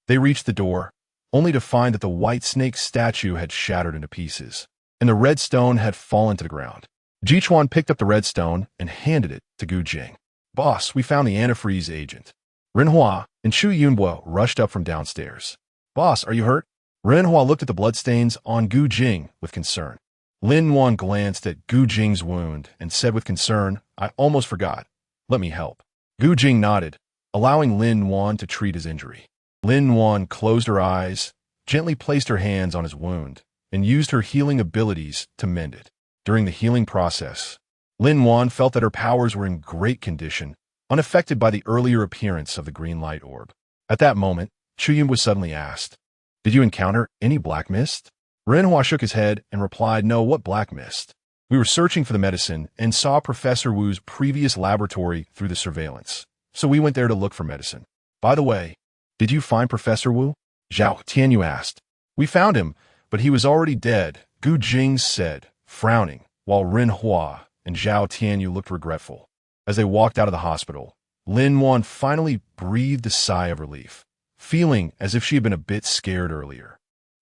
They reached the door, only to find that the white snake statue had shattered into pieces, and the red stone had fallen to the ground. Ji Chuan picked up the red stone and handed it to Gu Jing. Boss, we found the antifreeze agent. Ren Hua and Shu Yunbo rushed up from downstairs. Boss, are you hurt? Ren Hua looked at the bloodstains on Gu Jing with concern. Lin Wan glanced at Gu Jing's wound and said with concern, I almost forgot. Let me help. Gu Jing nodded, allowing Lin Wan to treat his injury. Lin Wan closed her eyes, gently placed her hands on his wound, and used her healing abilities to mend it. During the healing process, Lin Wan felt that her powers were in great condition, unaffected by the earlier appearance of the green light orb. At that moment, Chu Yun was suddenly asked, Did you encounter any black mist? Ren Hua shook his head and replied, No, what black mist? We were searching for the medicine and saw Professor Wu's previous laboratory through the surveillance, so we went there to look for medicine. By the way, did you find Professor Wu? Zhao Tianyu asked. We found him, but he was already dead, Gu Jing said, frowning, while Ren Hua and Zhao Tianyu looked regretful. As they walked out of the hospital, Lin Wan finally breathed a sigh of relief, feeling as if she had been a bit scared earlier.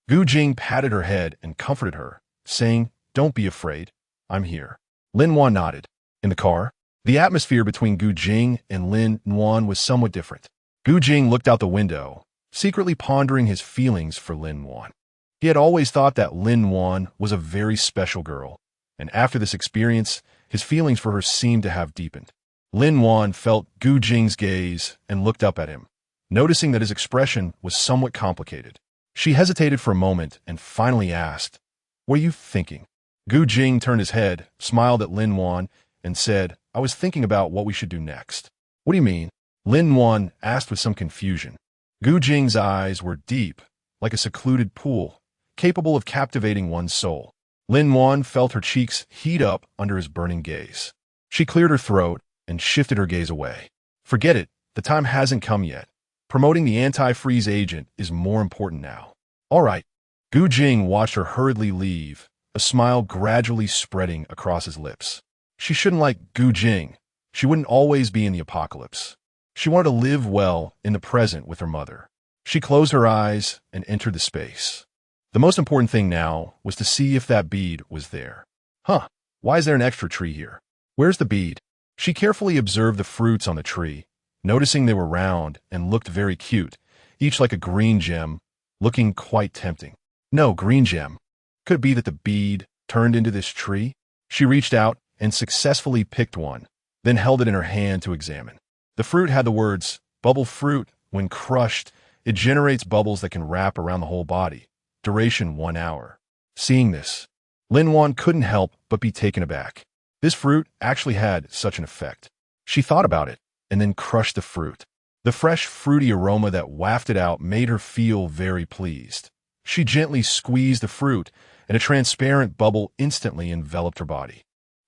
Gu Jing patted her head and comforted her, saying, Don't be afraid, I'm here. Lin Wan nodded. In the car, the atmosphere between Gu Jing and Lin Wan was somewhat different. Gu Jing looked out the window, secretly pondering his feelings for Lin Wan. He had always thought that Lin Wan was a very special girl, and after this experience, his feelings for her seemed to have deepened. Lin Wan felt Gu Jing's gaze and looked up at him, noticing that his expression was somewhat complicated. She hesitated for a moment and finally asked, What are you thinking? Gu Jing turned his head, smiled at Lin Wan, and said, I was thinking about what we should do next. What do you mean? Lin Wan asked with some confusion. Gu Jing's eyes were deep, like a secluded pool, capable of captivating one's soul. Lin Wan felt her cheeks heat up under his burning gaze. She cleared her throat and shifted her gaze away. Forget it, the time hasn't come yet. Promoting the anti-freeze agent is more important now. All right. Gu Jing watched her hurriedly leave, a smile gradually spreading across his lips. She shouldn't like Gu Jing. She wouldn't always be in the apocalypse. She wanted to live well in the present with her mother. She closed her eyes and entered the space. The most important thing now was to see if that bead was there. Why is there an extra tree here? Where's the bead? She carefully observed the fruits on the tree, noticing they were round and looked very cute, each like a green gem, looking quite tempting. No, green gem. Could it be that the bead turned into this tree? She reached out and successfully picked one, then held it in her hand to examine. The fruit had the words, Bubble fruit. When crushed, it generates bubbles that can wrap around the whole body. Duration 1 hour. Seeing this, Lin Wan couldn't help but be taken aback. This fruit actually had such an effect. She thought about it and then crushed the fruit. The fresh, fruity aroma that wafted out made her feel very pleased. She gently squeezed the fruit, and a transparent bubble instantly enveloped her body.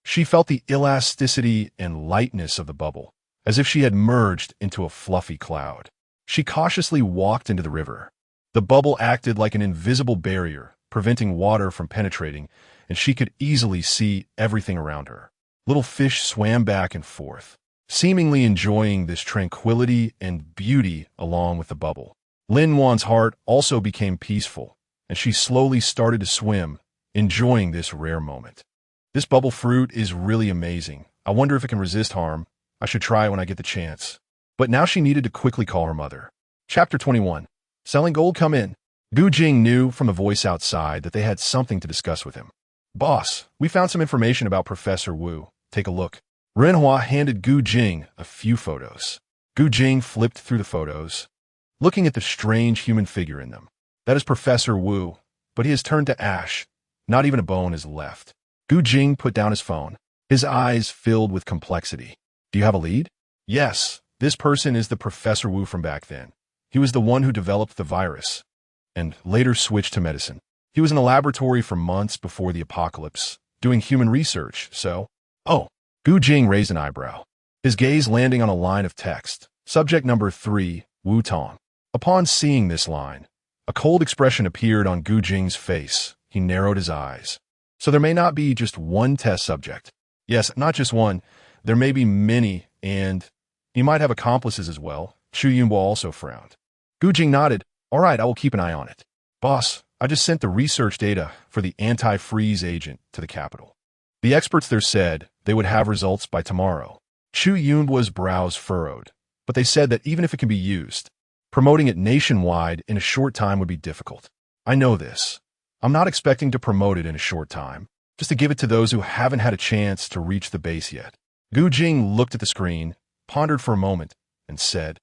She felt the elasticity and lightness of the bubble, as if she had merged into a fluffy cloud. She cautiously walked into the river. The bubble acted like an invisible barrier, preventing water from penetrating, and she could easily see everything around her. Little fish swam back and forth, seemingly enjoying this tranquility and beauty along with the bubble. Lin Wan's heart also became peaceful, and she slowly started to swim, enjoying this rare moment. This bubble fruit is really amazing. I wonder if it can resist harm. I should try it when I get the chance. But now she needed to quickly call her mother. Chapter 21. Selling gold, come in. Gu Jing knew from the voice outside that they had something to discuss with him. Boss, we found some information about Professor Wu. Take a look. Renhua handed Gu Jing a few photos. Gu Jing flipped through the photos, looking at the strange human figure in them. That is Professor Wu, but he has turned to ash. Not even a bone is left. Gu Jing put down his phone, his eyes filled with complexity. Do you have a lead? Yes, this person is the Professor Wu from back then. He was the one who developed the virus, and later switched to medicine. He was in a laboratory for months before the apocalypse, doing human research, so... Oh, Gu Jing raised an eyebrow, his gaze landing on a line of text. Subject number 3, Wu Tong. Upon seeing this line, a cold expression appeared on Gu Jing's face. He narrowed his eyes. So there may not be just one test subject. Yes, not just one. There may be many, and he might have accomplices as well. Chu Yunbo also frowned. Gu Jing nodded. All right, I will keep an eye on it. Boss, I just sent the research data for the anti-freeze agent to the capital. The experts there said they would have results by tomorrow. Chu Yunbo's brows furrowed, but they said that even if it can be used, promoting it nationwide in a short time would be difficult. I know this. I'm not expecting to promote it in a short time, just to give it to those who haven't had a chance to reach the base yet. Gu Jing looked at the screen, pondered for a moment, and said,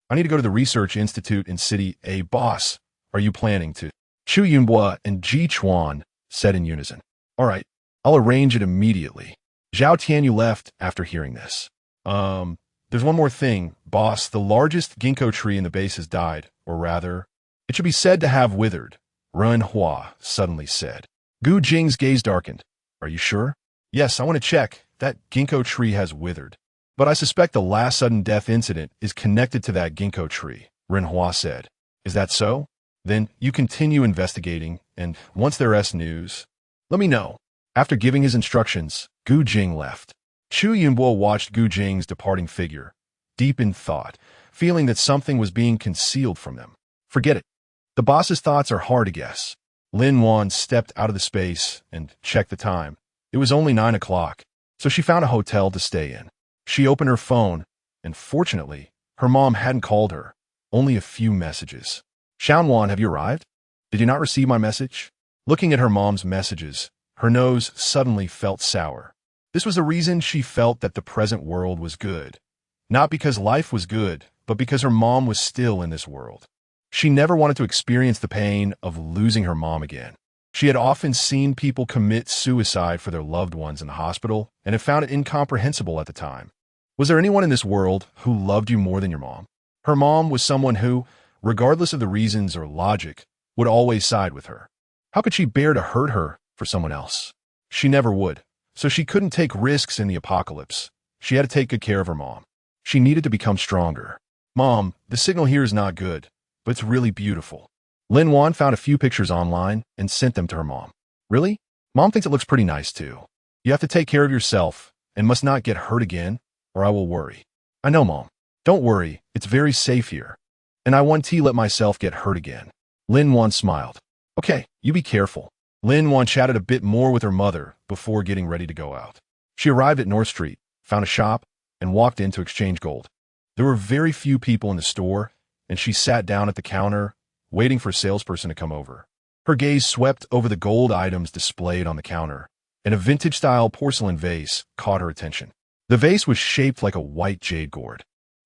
I need to go to the Research Institute in City A. Boss, are you planning to? Chu Yunbo and Ji Chuan said in unison. All right, I'll arrange it immediately. Zhao Tianyu left after hearing this. There's one more thing, boss. The largest ginkgo tree in the base has died, or rather, it should be said to have withered, Ren Hua suddenly said. Gu Jing's gaze darkened. Are you sure? Yes, I want to check. That ginkgo tree has withered. But I suspect the last sudden death incident is connected to that ginkgo tree, Ren Hua said. Is that so? Then you continue investigating, and once there's news, let me know. After giving his instructions, Gu Jing left. Chu Yunbo watched Gu Jing's departing figure, deep in thought, feeling that something was being concealed from them. Forget it. The boss's thoughts are hard to guess. Lin Wan stepped out of the space and checked the time. It was only 9 o'clock, so she found a hotel to stay in. She opened her phone, and fortunately, her mom hadn't called her, only a few messages. Xiaowan, have you arrived? Did you not receive my message? Looking at her mom's messages, her nose suddenly felt sour. This was the reason she felt that the present world was good. Not because life was good, but because her mom was still in this world. She never wanted to experience the pain of losing her mom again. She had often seen people commit suicide for their loved ones in the hospital and had found it incomprehensible at the time. Was there anyone in this world who loved you more than your mom? Her mom was someone who, regardless of the reasons or logic, would always side with her. How could she bear to hurt her for someone else? She never would. So she couldn't take risks in the apocalypse. She had to take good care of her mom. She needed to become stronger. Mom, the signal here is not good, but it's really beautiful. Lin Wan found a few pictures online and sent them to her mom. Really? Mom thinks it looks pretty nice too. You have to take care of yourself and must not get hurt again, or I will worry. I know, Mom. Don't worry, it's very safe here. And I won't let myself get hurt again. Lin Wan smiled. Okay, you be careful. Lin Wan chatted a bit more with her mother before getting ready to go out. She arrived at North Street, found a shop, and walked in to exchange gold. There were very few people in the store, and she sat down at the counter, waiting for a salesperson to come over. Her gaze swept over the gold items displayed on the counter, and a vintage-style porcelain vase caught her attention. The vase was shaped like a white jade gourd,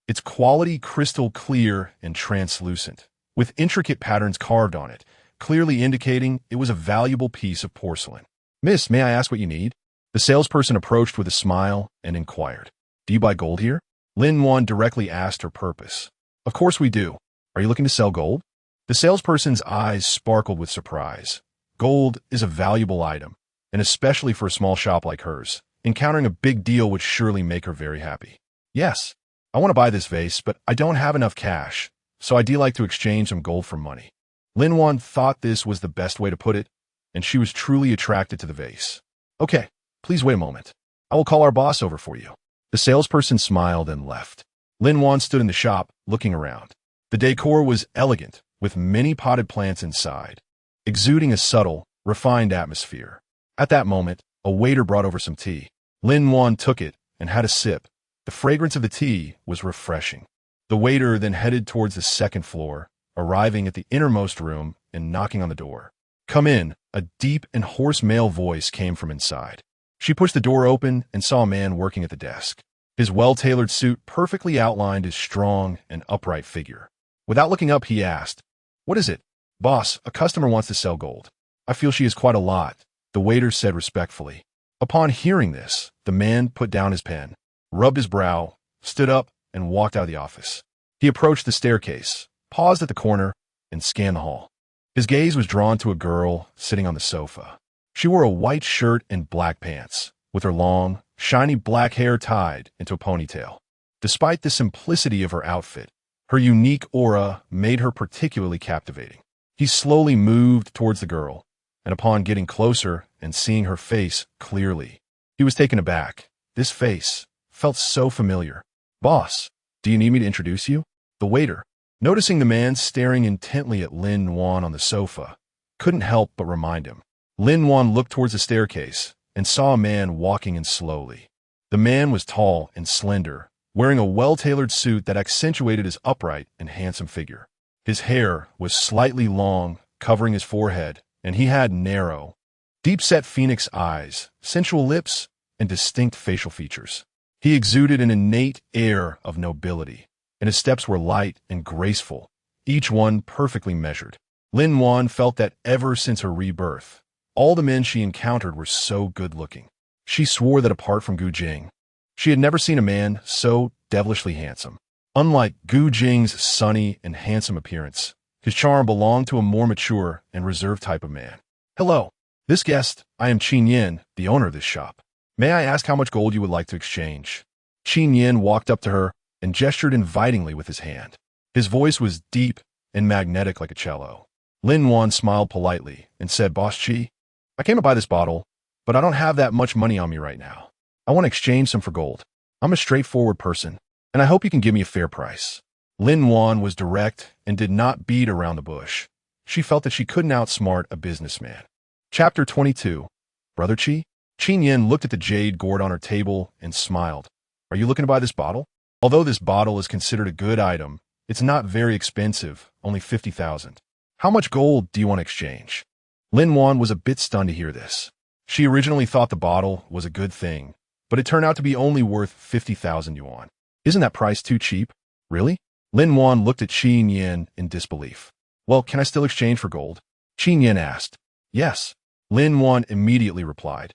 its quality crystal clear and translucent, with intricate patterns carved on it, clearly indicating it was a valuable piece of porcelain. Miss, may I ask what you need? The salesperson approached with a smile and inquired. Do you buy gold here? Lin Wan directly asked her purpose. Of course we do. Are you looking to sell gold? The salesperson's eyes sparkled with surprise. Gold is a valuable item, and especially for a small shop like hers, encountering a big deal would surely make her very happy. Yes, I want to buy this vase, but I don't have enough cash, so I'd like to exchange some gold for money. Lin Wan thought this was the best way to put it, and she was truly attracted to the vase. Okay, please wait a moment. I will call our boss over for you. The salesperson smiled and left. Lin Wan stood in the shop, looking around. The decor was elegant, with many potted plants inside, exuding a subtle, refined atmosphere. At that moment, a waiter brought over some tea. Lin Wan took it and had a sip. The fragrance of the tea was refreshing. The waiter then headed towards the second floor, arriving at the innermost room and knocking on the door. "Come in." A deep and hoarse male voice came from inside. She pushed the door open and saw a man working at the desk. His well-tailored suit perfectly outlined his strong and upright figure. Without looking up, he asked, "What is it?" "Boss, a customer wants to sell gold. I feel she is quite a lot," the waiter said respectfully. Upon hearing this, the man put down his pen, rubbed his brow, stood up, and walked out of the office. He approached the staircase, paused at the corner, and scanned the hall. His gaze was drawn to a girl sitting on the sofa. She wore a white shirt and black pants, with her long, shiny black hair tied into a ponytail. Despite the simplicity of her outfit, her unique aura made her particularly captivating. He slowly moved towards the girl, and upon getting closer and seeing her face clearly, he was taken aback. This face felt so familiar. "Boss, do you need me to introduce you?" The waiter, noticing the man staring intently at Lin-Wan on the sofa, couldn't help but remind him. Lin-Wan looked towards the staircase and saw a man walking in slowly. The man was tall and slender, wearing a well-tailored suit that accentuated his upright and handsome figure. His hair was slightly long, covering his forehead, and he had narrow, deep-set phoenix eyes, sensual lips, and distinct facial features. He exuded an innate air of nobility, and his steps were light and graceful, each one perfectly measured. Lin-Wan felt that ever since her rebirth, all the men she encountered were so good-looking. She swore that apart from Gu Jing, she had never seen a man so devilishly handsome. Unlike Gu Jing's sunny and handsome appearance, his charm belonged to a more mature and reserved type of man. "Hello. This guest, I am Qin Yin, the owner of this shop. May I ask how much gold you would like to exchange?" Qin Yin walked up to her and gestured invitingly with his hand. His voice was deep and magnetic like a cello. Lin-Wan smiled politely and said, "Boss Qi, I came to buy this bottle, but I don't have that much money on me right now. I want to exchange some for gold. I'm a straightforward person, and I hope you can give me a fair price." Lin-Wan was direct and did not beat around the bush. She felt that she couldn't outsmart a businessman. Chapter 22. Brother Qi? Qin Yin looked at the jade gourd on her table and smiled. "Are you looking to buy this bottle? Although this bottle is considered a good item, it's not very expensive, only 50,000. How much gold do you want to exchange?" Lin-Wan was a bit stunned to hear this. She originally thought the bottle was a good thing, but it turned out to be only worth 50,000 yuan. "Isn't that price too cheap? Really?" Lin-Wan looked at Qin Yin in disbelief. "Well, can I still exchange for gold?" Qin Yin asked. "Yes." Lin-Wan immediately replied.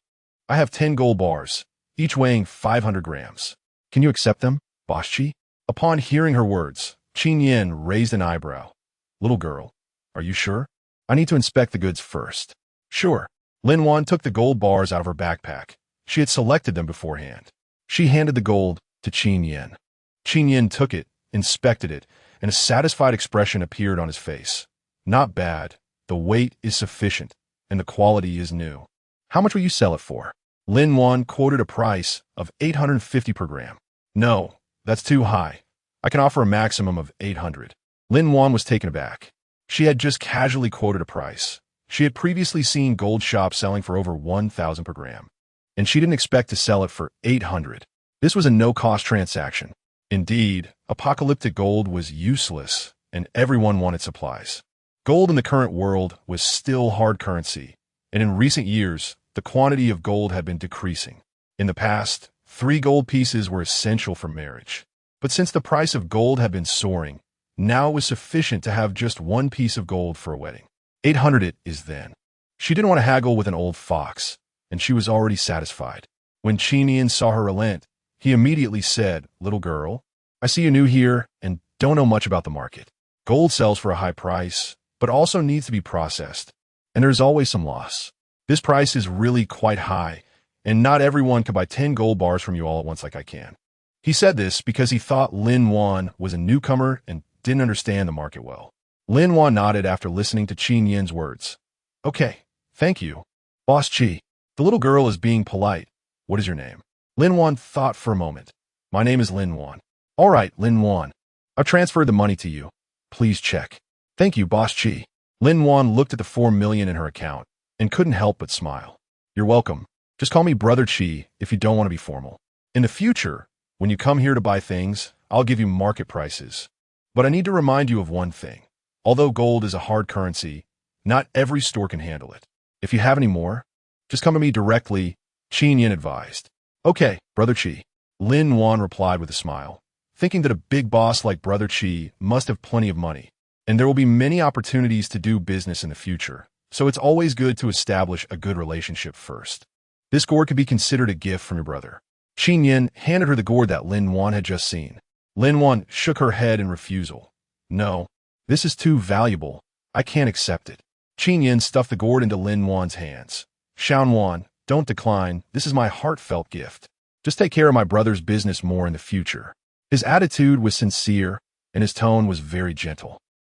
"I have 10 gold bars, each weighing 500 grams. Can you accept them, Boss Qi?" Upon hearing her words, Qin Yin raised an eyebrow. "Little girl, are you sure? I need to inspect the goods first." "Sure." Lin-Wan took the gold bars out of her backpack. She had selected them beforehand. She handed the gold to Qin Yin. Qin Yin took it, inspected it, and a satisfied expression appeared on his face. "Not bad. The weight is sufficient, and the quality is new. How much will you sell it for?" Lin-Wan quoted a price of 850 per gram. "No, that's too high. I can offer a maximum of 800. Lin-Wan was taken aback. She had just casually quoted a price. She had previously seen gold shops selling for over 1,000 per gram, and she didn't expect to sell it for 800. This was a no-cost transaction. Indeed, apocalyptic gold was useless, and everyone wanted supplies. Gold in the current world was still hard currency, and in recent years, the quantity of gold had been decreasing. In the past, 3 gold pieces were essential for marriage. But since the price of gold had been soaring, now it was sufficient to have just 1 piece of gold for a wedding. 800 it is then. She didn't want to haggle with an old fox, and she was already satisfied. When Qin Yin saw her relent, he immediately said, "Little girl, I see you're new here and don't know much about the market. Gold sells for a high price, but also needs to be processed, and there's always some loss. This price is really quite high, and not everyone can buy 10 gold bars from you all at once like I can." He said this because he thought Lin-Wan was a newcomer and didn't understand the market well. Lin-Wan nodded after listening to Qin Yin's words. "Okay, thank you. Boss Qi, the little girl is being polite. What is your name?" Lin-Wan thought for a moment. "My name is Lin-Wan." "All right, Lin-Wan. I've transferred the money to you. Please check." "Thank you, Boss Qi." Lin-Wan looked at the 4 million in her account and couldn't help but smile. "You're welcome. Just call me Brother Qi if you don't want to be formal. In the future, when you come here to buy things, I'll give you market prices. But I need to remind you of one thing. Although gold is a hard currency, Not every store can handle it. If you have any more, just come to me directly, Chen Yin advised. Okay, Brother Chi. Lin Wan replied with a smile, thinking that a big boss like Brother Chi must have plenty of money, and there will be many opportunities to do business in the future, so it's always good to establish a good relationship first. This gourd could be considered a gift from your brother. Chen Yin handed her the gourd that Lin Wan had just seen. Lin Wan shook her head in refusal. No, this is too valuable. I can't accept it. Chen Yin stuffed the gourd into Lin Wan's hands. Xian Wan, don't decline. This is my heartfelt gift. Just take care of my brother's business more in the future. His attitude was sincere, and his tone was very gentle.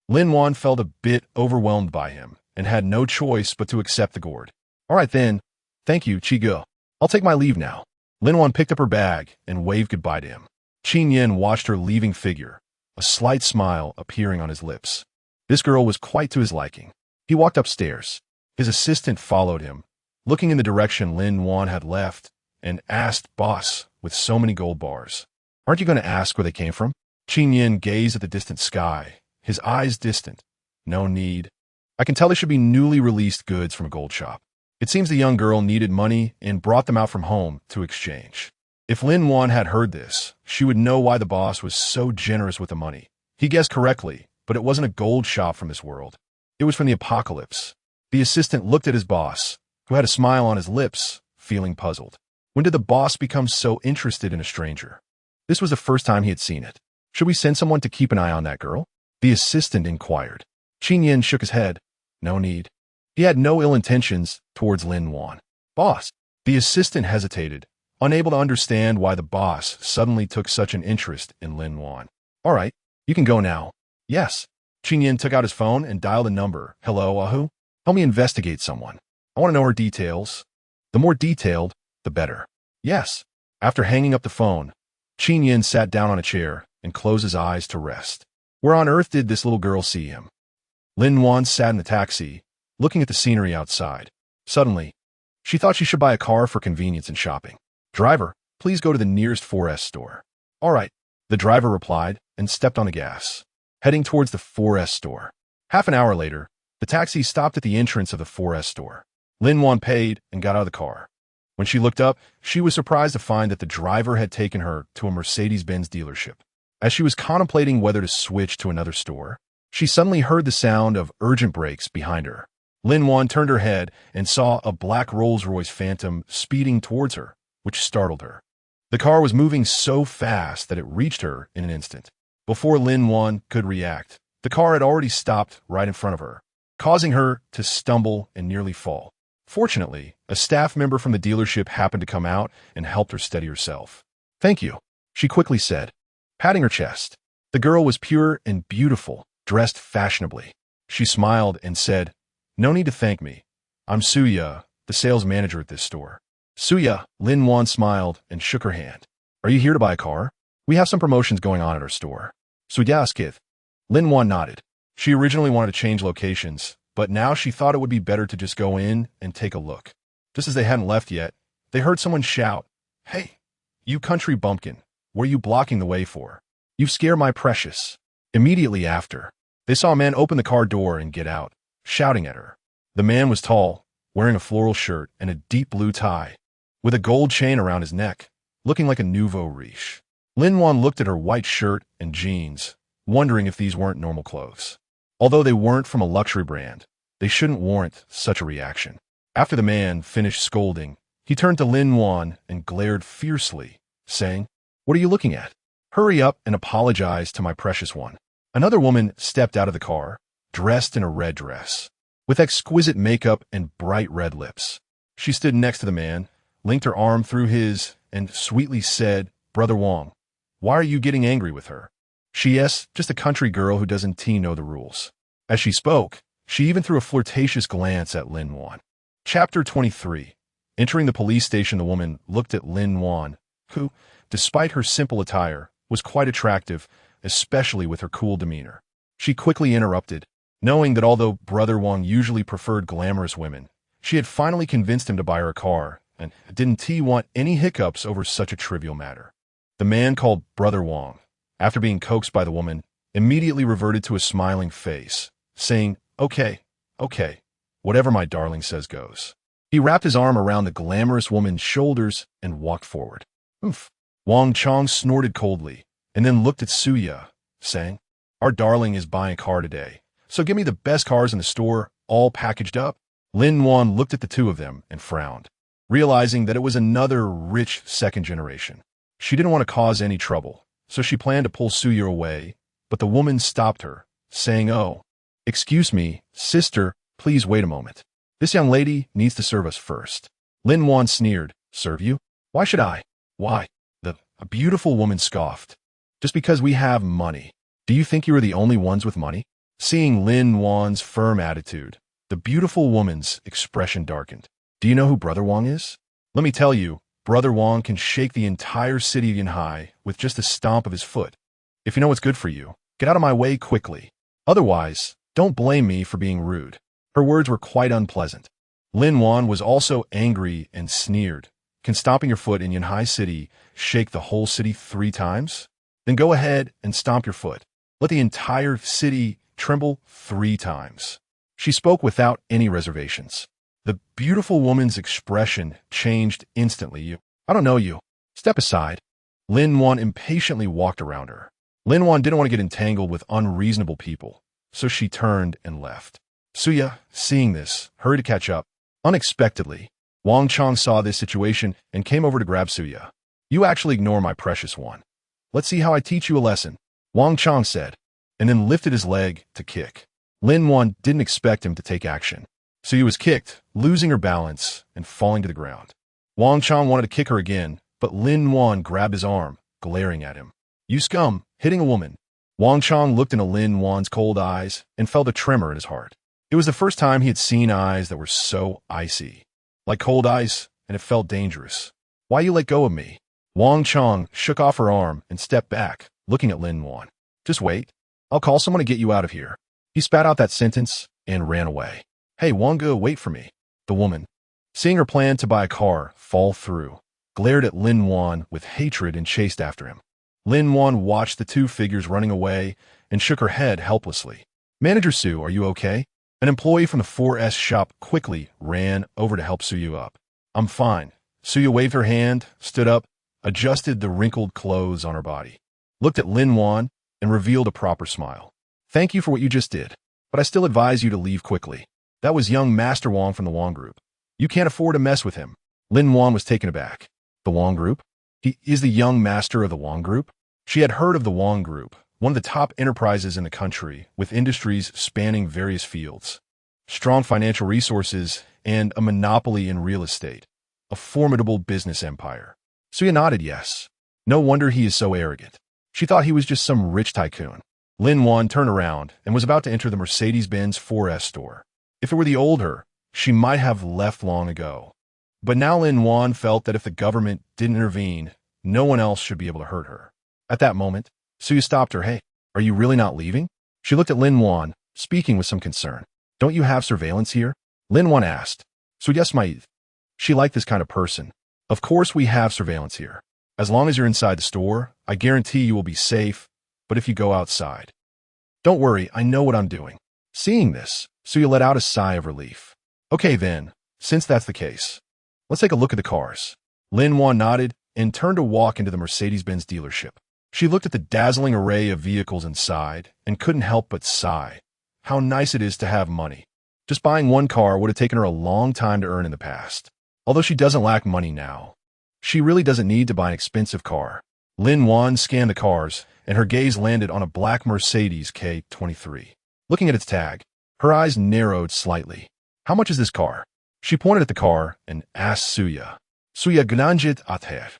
Lin Wan felt a bit overwhelmed by him and had no choice but to accept the gourd. All right then. Thank you, Chi Ge. I'll take my leave now. Lin Wan picked up her bag and waved goodbye to him. Chen Yin watched her leaving figure, a slight smile appearing on his lips. This girl was quite to his liking. He walked upstairs. His assistant followed him, looking in the direction Lin Wan had left, and asked, Boss, with so many gold bars, aren't you going to ask where they came from? Chen Yin gazed at the distant sky, his eyes distant. No need. I can tell they should be newly released goods from a gold shop. It seems the young girl needed money and brought them out from home to exchange. If Lin Wan had heard this, she would know why the boss was so generous with the money. He guessed correctly, but it wasn't a gold shop from this world. It was from the apocalypse. The assistant looked at his boss, who had a smile on his lips, feeling puzzled. When did the boss become so interested in a stranger? This was the first time he had seen it. Should we send someone to keep an eye on that girl? The assistant inquired. Chen Yin shook his head. No need. He had no ill intentions towards Lin Wan. Boss. The assistant hesitated, unable to understand why the boss suddenly took such an interest in Lin Wan. All right, you can go now. Yes. Chen Yin took out his phone and dialed a number. Hello, Ahu? Help me investigate someone. I want to know her details. The more detailed, the better. Yes. After hanging up the phone, Chen Yin sat down on a chair and closed his eyes to rest. Where on earth did this little girl see him? Lin Wan sat in the taxi, looking at the scenery outside. Suddenly, she thought she should buy a car for convenience and shopping. Driver, please go to the nearest 4S store. All right, the driver replied and stepped on the gas, heading towards the 4S store. Half an hour later, the taxi stopped at the entrance of the 4S store. Lin Wan paid and got out of the car. When she looked up, she was surprised to find that the driver had taken her to a Mercedes-Benz dealership. As she was contemplating whether to switch to another store, she suddenly heard the sound of urgent brakes behind her. Lin Wan turned her head and saw a black Rolls-Royce Phantom speeding towards her, which startled her. The car was moving so fast that it reached her in an instant. Before Lin Wan could react, the car had already stopped right in front of her, causing her to stumble and nearly fall. Fortunately, a staff member from the dealership happened to come out and helped her steady herself. Thank you, she quickly said, patting her chest. The girl was pure and beautiful, dressed fashionably. She smiled and said, No need to thank me. I'm Suya, the sales manager at this store. Suya, Lin Wan smiled and shook her hand. Are you here to buy a car? We have some promotions going on at our store. Suya Skith. Lin Wan nodded. She originally wanted to change locations, but now she thought it would be better to just go in and take a look. Just as they hadn't left yet, they heard someone shout, Hey, you country bumpkin, what are you blocking the way for? You scare my precious. Immediately after, they saw a man open the car door and get out, shouting at her. The man was tall, wearing a floral shirt and a deep blue tie, with a gold chain around his neck, looking like a nouveau riche. Lin Wan looked at her white shirt and jeans, wondering if these weren't normal clothes. Although they weren't from a luxury brand, they shouldn't warrant such a reaction. After the man finished scolding, he turned to Lin Wan and glared fiercely, saying, What are you looking at? Hurry up and apologize to my precious one. Another woman stepped out of the car, dressed in a red dress, with exquisite makeup and bright red lips. She stood next to the man, linked her arm through his, and sweetly said, Brother Wong, why are you getting angry with her? She is just a country girl who doesn't know the rules. As she spoke, she even threw a flirtatious glance at Lin Wan. Chapter 23. Entering the police station, the woman looked at Lin Wan, who, despite her simple attire, was quite attractive, especially with her cool demeanor. She quickly interrupted, knowing that although Brother Wong usually preferred glamorous women, she had finally convinced him to buy her a car, and didn't he want any hiccups over such a trivial matter. The man called Brother Wong, after being coaxed by the woman, immediately reverted to a smiling face, saying, Okay, Okay, whatever my darling says goes. He wrapped his arm around the glamorous woman's shoulders and walked forward. Oof. Wang Chong snorted coldly and then looked at Suya, saying, "Our darling is buying a car today, so give me the best cars in the store, all packaged up." Lin Wan looked at the two of them and frowned, realizing that it was another rich second generation. She didn't want to cause any trouble, so she planned to pull Suya away, but the woman stopped her, saying, "Oh, excuse me, sister, please wait a moment. This young lady needs to serve us first." Lin Wan sneered, "Serve you? Why should I?" "Why?" A beautiful woman scoffed. "Just because we have money. Do you think you are the only ones with money?" Seeing Lin Wan's firm attitude, the beautiful woman's expression darkened. "Do you know who Brother Wang is? Let me tell you, Brother Wang can shake the entire city of Yanhai with just a stomp of his foot. If you know what's good for you, get out of my way quickly. Otherwise, don't blame me for being rude." Her words were quite unpleasant. Lin Wan was also angry and sneered. "Can stomping your foot in Yanhai City shake the whole city 3 times? Then go ahead and stomp your foot. Let the entire city tremble 3 times." She spoke without any reservations. The beautiful woman's expression changed instantly. "I don't know you. Step aside." Lin Wan impatiently walked around her. Lin Wan didn't want to get entangled with unreasonable people, so she turned and left. Suya, seeing this, hurried to catch up. Unexpectedly, Wang Chong saw this situation and came over to grab Suya. "You actually ignore my precious one. Let's see how I teach you a lesson," Wang Chong said, and then lifted his leg to kick. Lin Wan didn't expect him to take action. Suya was kicked, losing her balance and falling to the ground. Wang Chong wanted to kick her again, but Lin Wan grabbed his arm, glaring at him. "You scum, hitting a woman." Wang Chong looked into Lin Wan's cold eyes and felt a tremor in his heart. It was the first time he had seen eyes that were so icy, like cold ice, and it felt dangerous. "Why you let go of me?" Wang Chong shook off her arm and stepped back, looking at Lin Wan. "Just wait. I'll call someone to get you out of here." He spat out that sentence and ran away. "Hey, Wanga, wait for me." The woman, seeing her plan to buy a car fall through, glared at Lin Wan with hatred and chased after him. Lin Wan watched the two figures running away and shook her head helplessly. "Manager Su, are you okay?" An employee from the 4S shop quickly ran over to help Suya up. "I'm fine." Suya waved her hand, stood up, adjusted the wrinkled clothes on her body, looked at Lin Wan, and revealed a proper smile. "Thank you for what you just did, but I still advise you to leave quickly. That was young Master Wang from the Wang Group. You can't afford to mess with him." Lin Wan was taken aback. "The Wang Group? He is the young master of the Wang Group?" She had heard of the Wang Group, one of the top enterprises in the country, with industries spanning various fields, strong financial resources, and a monopoly in real estate. A formidable business empire. Suya nodded yes. No wonder he is so arrogant. She thought he was just some rich tycoon. Lin Wan turned around and was about to enter the Mercedes-Benz 4S store. If it were the old her, she might have left long ago. But now Lin Wan felt that if the government didn't intervene, no one else should be able to hurt her. At that moment, Suya stopped her. "Hey, are you really not leaving?" She looked at Lin Wan, speaking with some concern. "Don't you have surveillance here?" Lin Wan asked. "So yes, my." She liked this kind of person. "Of course we have surveillance here. As long as you're inside the store, I guarantee you will be safe, but if you go outside." "Don't worry, I know what I'm doing." Seeing this, Suya let out a sigh of relief. "Okay then, since that's the case, let's take a look at the cars." Lin Wan nodded and turned to walk into the Mercedes-Benz dealership. She looked at the dazzling array of vehicles inside and couldn't help but sigh. How nice it is to have money. Just buying one car would have taken her a long time to earn in the past. Although she doesn't lack money now, she really doesn't need to buy an expensive car. Lin Wan scanned the cars, and her gaze landed on a black Mercedes K23. Looking at its tag, her eyes narrowed slightly. "How much is this car?" She pointed at the car and asked Suya. Suya gnanjit ather,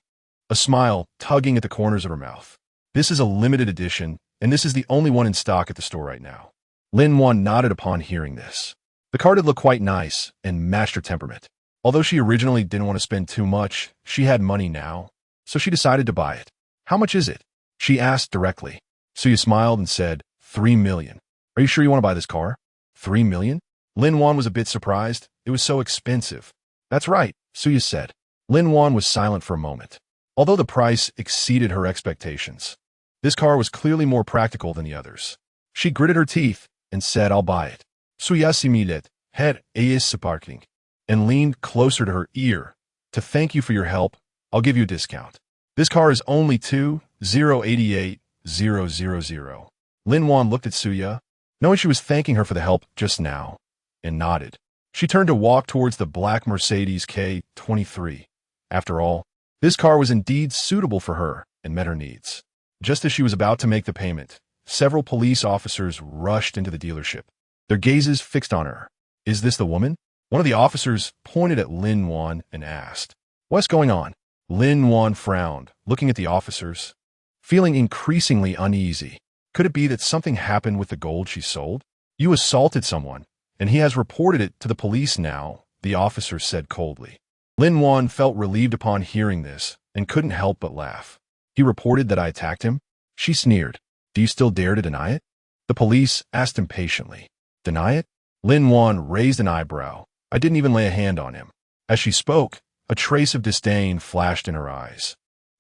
a smile tugging at the corners of her mouth. "This is a limited edition, and this is the only one in stock at the store right now." Lin Wan nodded upon hearing this. The car did look quite nice and matched her temperament. Although she originally didn't want to spend too much, she had money now, so she decided to buy it. "How much is it?" she asked directly. Suya smiled and said, 3 million. "Are you sure you want to buy this car?" 3 million? Lin Wan was a bit surprised. It was so expensive. "That's right," Suya said. Lin Wan was silent for a moment. Although the price exceeded her expectations, this car was clearly more practical than the others. She gritted her teeth and said, "I'll buy it." Suya similet, head is sparking, and leaned closer to her ear. To thank you for your help, I'll give you a discount. This car is only 2,088,000. Lin-Wan looked at Suya, knowing she was thanking her for the help just now, and nodded. She turned to walk towards the black Mercedes K23. After all, this car was indeed suitable for her and met her needs. Just as she was about to make the payment, several police officers rushed into the dealership, their gazes fixed on her. Is this the woman? One of the officers pointed at Lin-Wan and asked, "What's going on?" Lin-Wan frowned, looking at the officers, feeling increasingly uneasy. Could it be that something happened with the gold she sold? You assaulted someone, and he has reported it to the police now, the officer said coldly. Lin-Wan felt relieved upon hearing this and couldn't help but laugh. He reported that I attacked him? She sneered. Do you still dare to deny it? The police asked impatiently. Deny it? Lin-Wan raised an eyebrow. I didn't even lay a hand on him. As she spoke, a trace of disdain flashed in her eyes.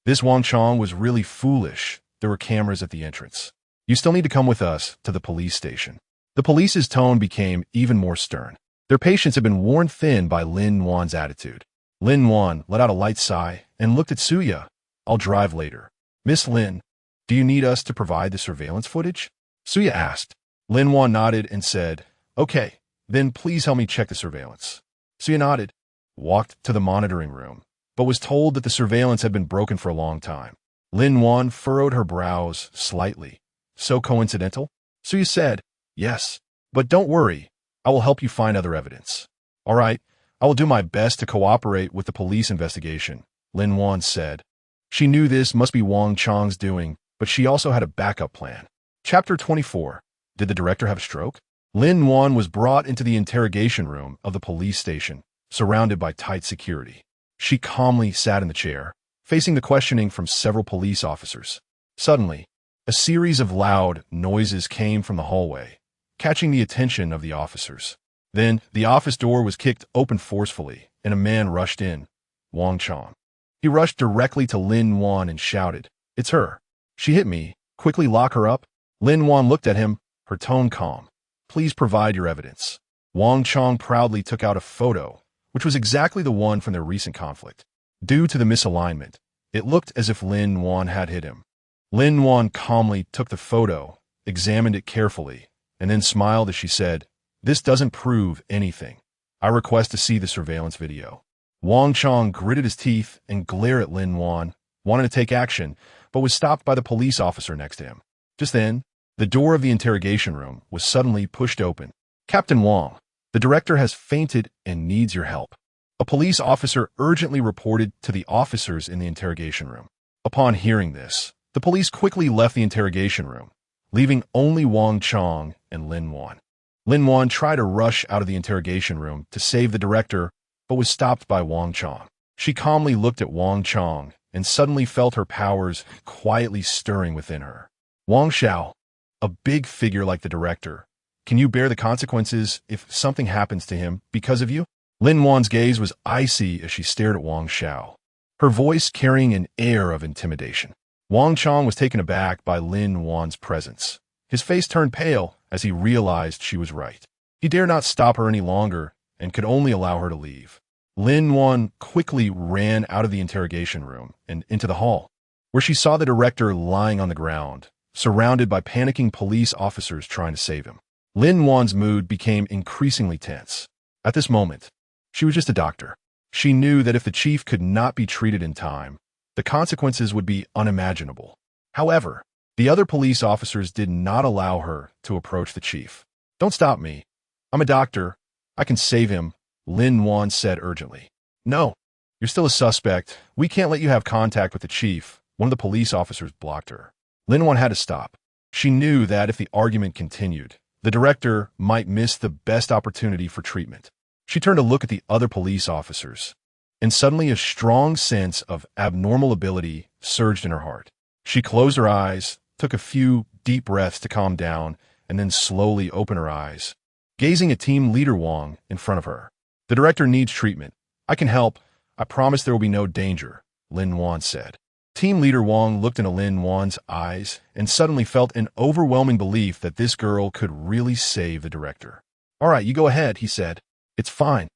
This Wang Chong was really foolish. There were cameras at the entrance. You still need to come with us to the police station. The police's tone became even more stern. Their patience had been worn thin by Lin-Wan's attitude. Lin-Wan let out a light sigh and looked at Suya. I'll drive later. Miss Lin, do you need us to provide the surveillance footage? Suya asked. Lin-Wan nodded and said, Okay, then please help me check the surveillance. Suya nodded, walked to the monitoring room, but was told that the surveillance had been broken for a long time. Lin-Wan furrowed her brows slightly. So coincidental? Suya said, Yes, but don't worry. I will help you find other evidence. All right, I will do my best to cooperate with the police investigation, Lin-Wan said. She knew this must be Wang Chong's doing, but she also had a backup plan. Chapter 24. Did the director have a stroke? Lin-Wan was brought into the interrogation room of the police station, surrounded by tight security. She calmly sat in the chair, facing the questioning from several police officers. Suddenly, a series of loud noises came from the hallway, catching the attention of the officers. Then, the office door was kicked open forcefully, and a man rushed in, Wang Chong. He rushed directly to Lin-Wan and shouted, It's her. She hit me. Quickly lock her up. Lin-Wan looked at him, her tone calm. Please provide your evidence. Wang Chong proudly took out a photo, which was exactly the one from their recent conflict. Due to the misalignment, it looked as if Lin-Wan had hit him. Lin-Wan calmly took the photo, examined it carefully, and then smiled as she said, This doesn't prove anything. I request to see the surveillance video. Wang Chong gritted his teeth and glared at Lin-Wan, wanted to take action, but was stopped by the police officer next to him. Just then, the door of the interrogation room was suddenly pushed open. Captain Wang, the director has fainted and needs your help. A police officer urgently reported to the officers in the interrogation room. Upon hearing this, the police quickly left the interrogation room, leaving only Wang Chong and Lin-Wan. Lin-Wan tried to rush out of the interrogation room to save the director, but was stopped by Wang Chong. She calmly looked at Wang Chong and suddenly felt her powers quietly stirring within her. Wang Xiao, a big figure like the director, can you bear the consequences if something happens to him because of you? Lin-Wan's gaze was icy as she stared at Wang Xiao, her voice carrying an air of intimidation. Wang Chong was taken aback by Lin-Wan's presence. His face turned pale as he realized she was right. He dared not stop her any longer and could only allow her to leave. Lin-Wan quickly ran out of the interrogation room and into the hall, where she saw the director lying on the ground, surrounded by panicking police officers trying to save him. Lin-Wan's mood became increasingly tense. At this moment, she was just a doctor. She knew that if the chief could not be treated in time, the consequences would be unimaginable. However, the other police officers did not allow her to approach the chief. Don't stop me. I'm a doctor. I can save him, Lin-Wan said urgently. No, you're still a suspect. We can't let you have contact with the chief. One of the police officers blocked her. Lin-Wan had to stop. She knew that if the argument continued, the director might miss the best opportunity for treatment. She turned to look at the other police officers, and suddenly a strong sense of abnormal ability surged in her heart. She closed her eyes, took a few deep breaths to calm down, and then slowly opened her eyes, gazing at Team Leader Wang in front of her. The director needs treatment. I can help. I promise there will be no danger, Lin-Wan said. Team Leader Wang looked into Lin-Wan's eyes and suddenly felt an overwhelming belief that this girl could really save the director. All right, you go ahead, he said. It's fine.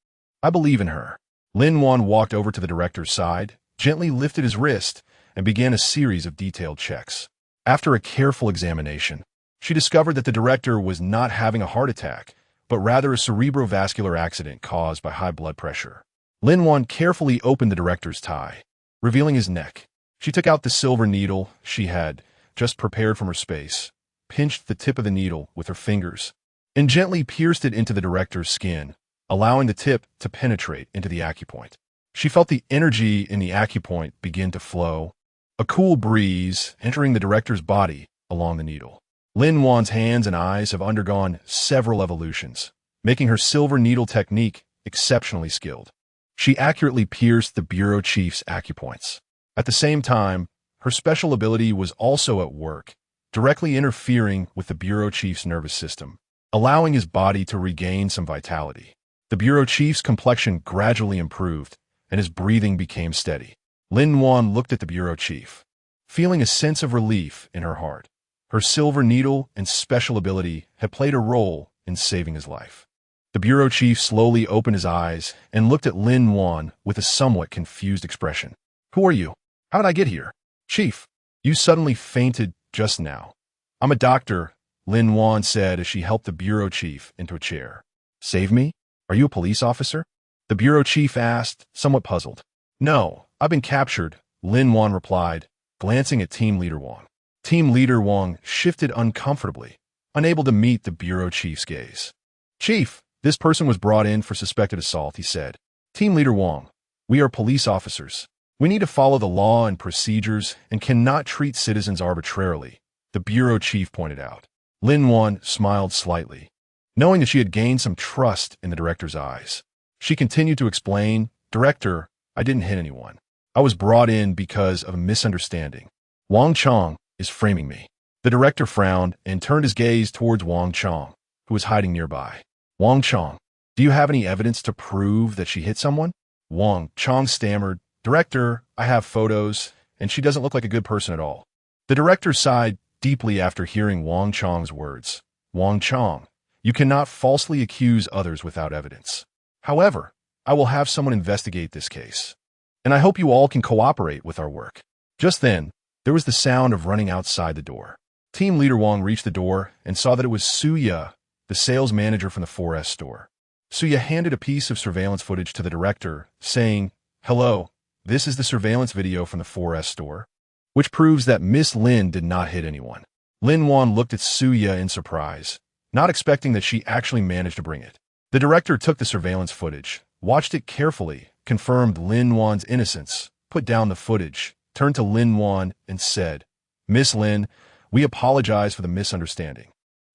I believe in her. Lin-Wan walked over to the director's side, gently lifted his wrist, and began a series of detailed checks. After a careful examination, she discovered that the director was not having a heart attack, but rather a cerebrovascular accident caused by high blood pressure. Lin-Wan carefully opened the director's tie, revealing his neck. She took out the silver needle she had just prepared from her space, pinched the tip of the needle with her fingers, and gently pierced it into the director's skin, allowing the tip to penetrate into the acupoint. She felt the energy in the acupoint begin to flow, a cool breeze entering the director's body along the needle. Lin-Wan's hands and eyes have undergone several evolutions, making her silver needle technique exceptionally skilled. She accurately pierced the bureau chief's acupoints. At the same time, her special ability was also at work, directly interfering with the bureau chief's nervous system, allowing his body to regain some vitality. The bureau chief's complexion gradually improved, and his breathing became steady. Lin-Wan looked at the bureau chief, feeling a sense of relief in her heart. Her silver needle and special ability had played a role in saving his life. The bureau chief slowly opened his eyes and looked at Lin-Wan with a somewhat confused expression. Who are you? How did I get here? Chief, you suddenly fainted just now. I'm a doctor, Lin-Wan said as she helped the bureau chief into a chair. Save me? Are you a police officer? The bureau chief asked, somewhat puzzled. No, I've been captured, Lin-Wan replied, glancing at Team Leader Wang. Team Leader Wang shifted uncomfortably, unable to meet the bureau chief's gaze. Chief, this person was brought in for suspected assault, he said. Team Leader Wang, we are police officers. We need to follow the law and procedures and cannot treat citizens arbitrarily, the bureau chief pointed out. Lin-Wan smiled slightly, knowing that she had gained some trust in the director's eyes. She continued to explain, Director, I didn't hit anyone. I was brought in because of a misunderstanding. Wang Chong is framing me. The director frowned and turned his gaze towards Wang Chong, who was hiding nearby. Wang Chong, do you have any evidence to prove that she hit someone? Wang Chong stammered, Director, I have photos, and she doesn't look like a good person at all. The director sighed deeply after hearing Wang Chong's words. Wang Chong, you cannot falsely accuse others without evidence. However, I will have someone investigate this case, and I hope you all can cooperate with our work. Just then, there was the sound of running outside the door. Team Leader Wang reached the door and saw that it was Suya, the sales manager from the 4S store. Suya handed a piece of surveillance footage to the director, saying, Hello, this is the surveillance video from the 4S store, which proves that Miss Lin did not hit anyone. Lin-Wan looked at Suya in surprise, not expecting that she actually managed to bring it. The director took the surveillance footage, watched it carefully, confirmed Lin-Wan's innocence, put down the footage, turned to Lin-Wan and said, Miss Lin, we apologize for the misunderstanding.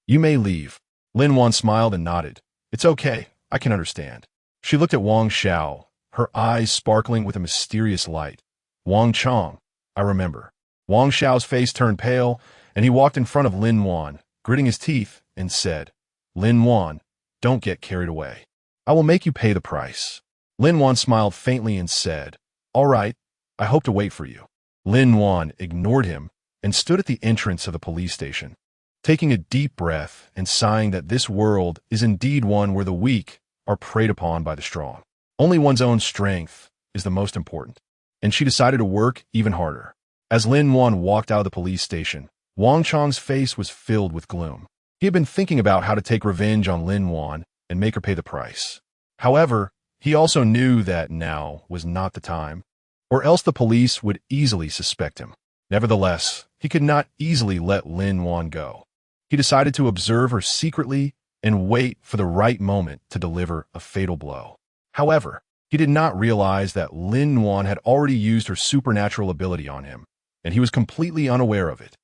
You may leave. Lin-Wan smiled and nodded. It's okay, I can understand. She looked at Wang Xiao, her eyes sparkling with a mysterious light. Wang Chong, I remember. Wang Xiao's face turned pale, and he walked in front of Lin-Wan, gritting his teeth, and said, Lin-Wan, don't get carried away. I will make you pay the price. Lin-Wan smiled faintly and said, All right, I hope to wait for you. Lin-Wan ignored him and stood at the entrance of the police station, taking a deep breath and sighing that this world is indeed one where the weak are preyed upon by the strong. Only one's own strength is the most important, and she decided to work even harder. As Lin-Wan walked out of the police station, Wang Chong's face was filled with gloom. He had been thinking about how to take revenge on Lin-Wan and make her pay the price. However, he also knew that now was not the time, or else the police would easily suspect him. Nevertheless, he could not easily let Lin-Wan go. He decided to observe her secretly and wait for the right moment to deliver a fatal blow. However, he did not realize that Lin-Wan had already used her supernatural ability on him, and he was completely unaware of it.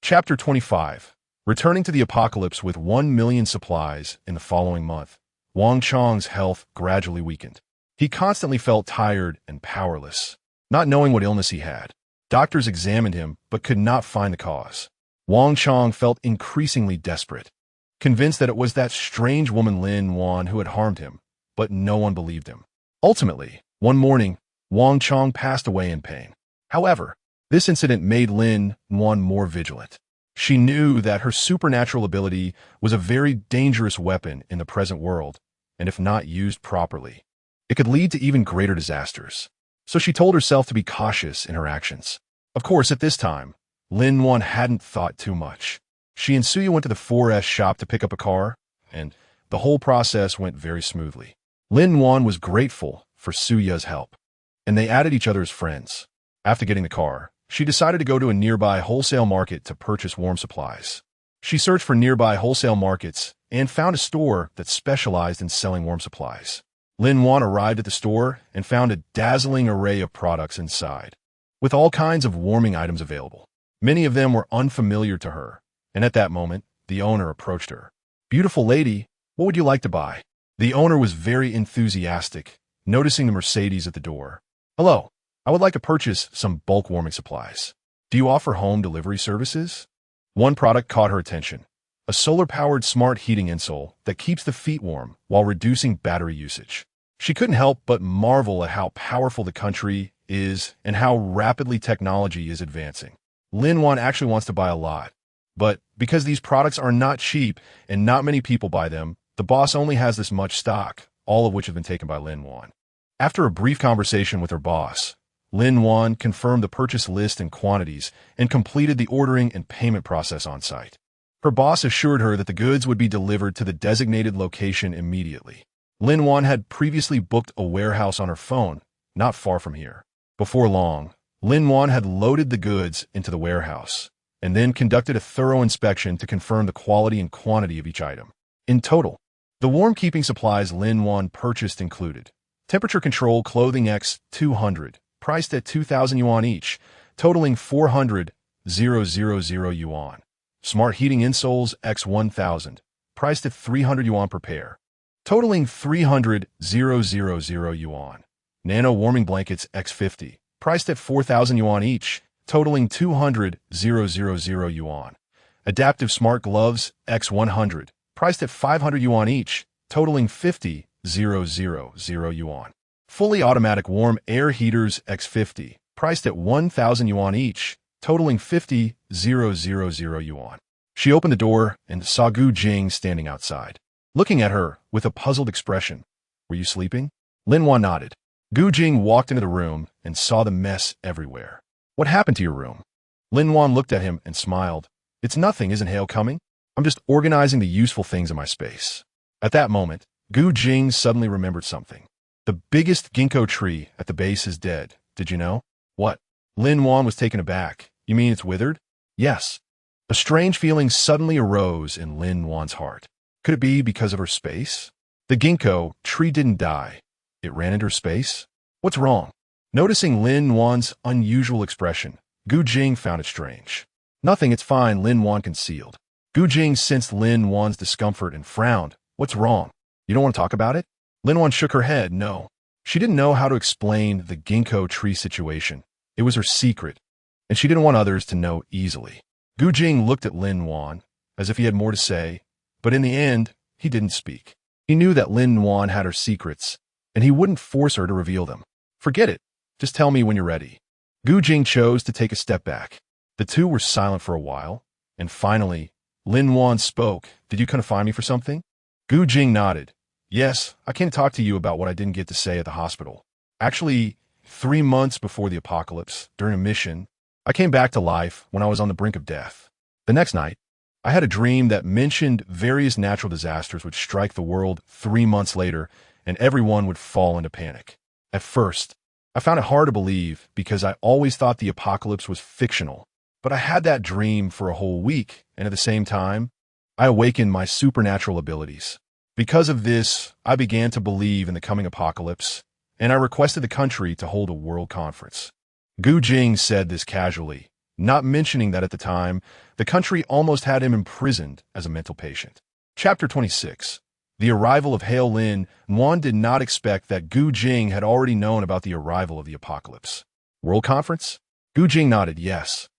Chapter 25. Returning to the apocalypse with 1 million supplies in the following month, Wang Chong's health gradually weakened. He constantly felt tired and powerless, not knowing what illness he had. Doctors examined him but could not find the cause. Wang Chong felt increasingly desperate, convinced that it was that strange woman Lin-Wan who had harmed him, but no one believed him. Ultimately, one morning, Wang Chong passed away in pain. However, this incident made Lin-Wan more vigilant. She knew that her supernatural ability was a very dangerous weapon in the present world, and if not used properly, it could lead to even greater disasters. So she told herself to be cautious in her actions. Of course, at this time, Lin-Wan hadn't thought too much. She and Suya went to the 4S shop to pick up a car, and the whole process went very smoothly. Lin-Wan was grateful for Suya's help, and they added each other as friends. After getting the car, she decided to go to a nearby wholesale market to purchase warm supplies. She searched for nearby wholesale markets and found a store that specialized in selling warm supplies. Lin-Wan arrived at the store and found a dazzling array of products inside, with all kinds of warming items available. Many of them were unfamiliar to her, and at that moment, the owner approached her. "Beautiful lady, what would you like to buy?" The owner was very enthusiastic, noticing the Mercedes at the door. "Hello, I would like to purchase some bulk warming supplies. Do you offer home delivery services?" One product caught her attention, a solar-powered smart heating insole that keeps the feet warm while reducing battery usage. She couldn't help but marvel at how powerful the country is and how rapidly technology is advancing. Lin-Wan actually wants to buy a lot, but because these products are not cheap and not many people buy them, the boss only has this much stock, all of which have been taken by Lin-Wan. After a brief conversation with her boss, Lin-Wan confirmed the purchase list and quantities and completed the ordering and payment process on site. Her boss assured her that the goods would be delivered to the designated location immediately. Lin-Wan had previously booked a warehouse on her phone, not far from here. Before long, Lin-Wan had loaded the goods into the warehouse and then conducted a thorough inspection to confirm the quality and quantity of each item. In total, the warm-keeping supplies Lin-Wan purchased included temperature control clothing X200, priced at 2,000 yuan each, totaling 400,000 yuan. Smart heating insoles X1000, priced at 300 yuan per pair, totaling 300,000 yuan. Nano warming blankets X50, priced at 4,000 yuan each, totaling 200,000 yuan. Adaptive smart gloves X100, priced at 500 yuan each, totaling 50,000 yuan. Fully automatic warm air heaters X50, priced at 1,000 yuan each, totaling 50,000 yuan. She opened the door and saw Gu Jing standing outside, looking at her with a puzzled expression. "Were you sleeping?" Lin-Wan nodded. Gu Jing walked into the room and saw the mess everywhere. "What happened to your room?" Lin-Wan looked at him and smiled. "It's nothing, isn't hail coming? I'm just organizing the useful things in my space." At that moment, Gu Jing suddenly remembered something. "The biggest ginkgo tree at the base is dead. Did you know?" "What?" Lin-Wan was taken aback. "You mean it's withered?" "Yes." A strange feeling suddenly arose in Lin-Wan's heart. Could it be because of her space? The ginkgo tree didn't die. It ran into her space? What's wrong? Noticing Lin-Wan's unusual expression, Gu Jing found it strange. "Nothing, it's fine," Lin-Wan concealed. Gu Jing sensed Lin-Wan's discomfort and frowned. "What's wrong? You don't want to talk about it?" Lin-Wan shook her head. No. She didn't know how to explain the ginkgo tree situation. It was her secret, and she didn't want others to know easily. Gu Jing looked at Lin-Wan as if he had more to say, but in the end, he didn't speak. He knew that Lin-Wan had her secrets, and he wouldn't force her to reveal them. "Forget it. Just tell me when you're ready." Gu Jing chose to take a step back. The two were silent for a while, and finally, Lin-Wan spoke. "Did you come to find me for something?" Gu Jing nodded. "Yes, I came to talk to you about what I didn't get to say at the hospital. Actually, 3 months before the apocalypse, during a mission, I came back to life when I was on the brink of death. The next night, I had a dream that mentioned various natural disasters would strike the world 3 months later, and everyone would fall into panic. At first, I found it hard to believe because I always thought the apocalypse was fictional, but I had that dream for a whole week, and at the same time, I awakened my supernatural abilities. Because of this, I began to believe in the coming apocalypse, and I requested the country to hold a world conference." Gu Jing said this casually, not mentioning that at the time, the country almost had him imprisoned as a mental patient. Chapter 26. The arrival of Hail Lin-Wan did not expect that Gu Jing had already known about the arrival of the apocalypse. "World conference?" Gu Jing nodded, "Yes.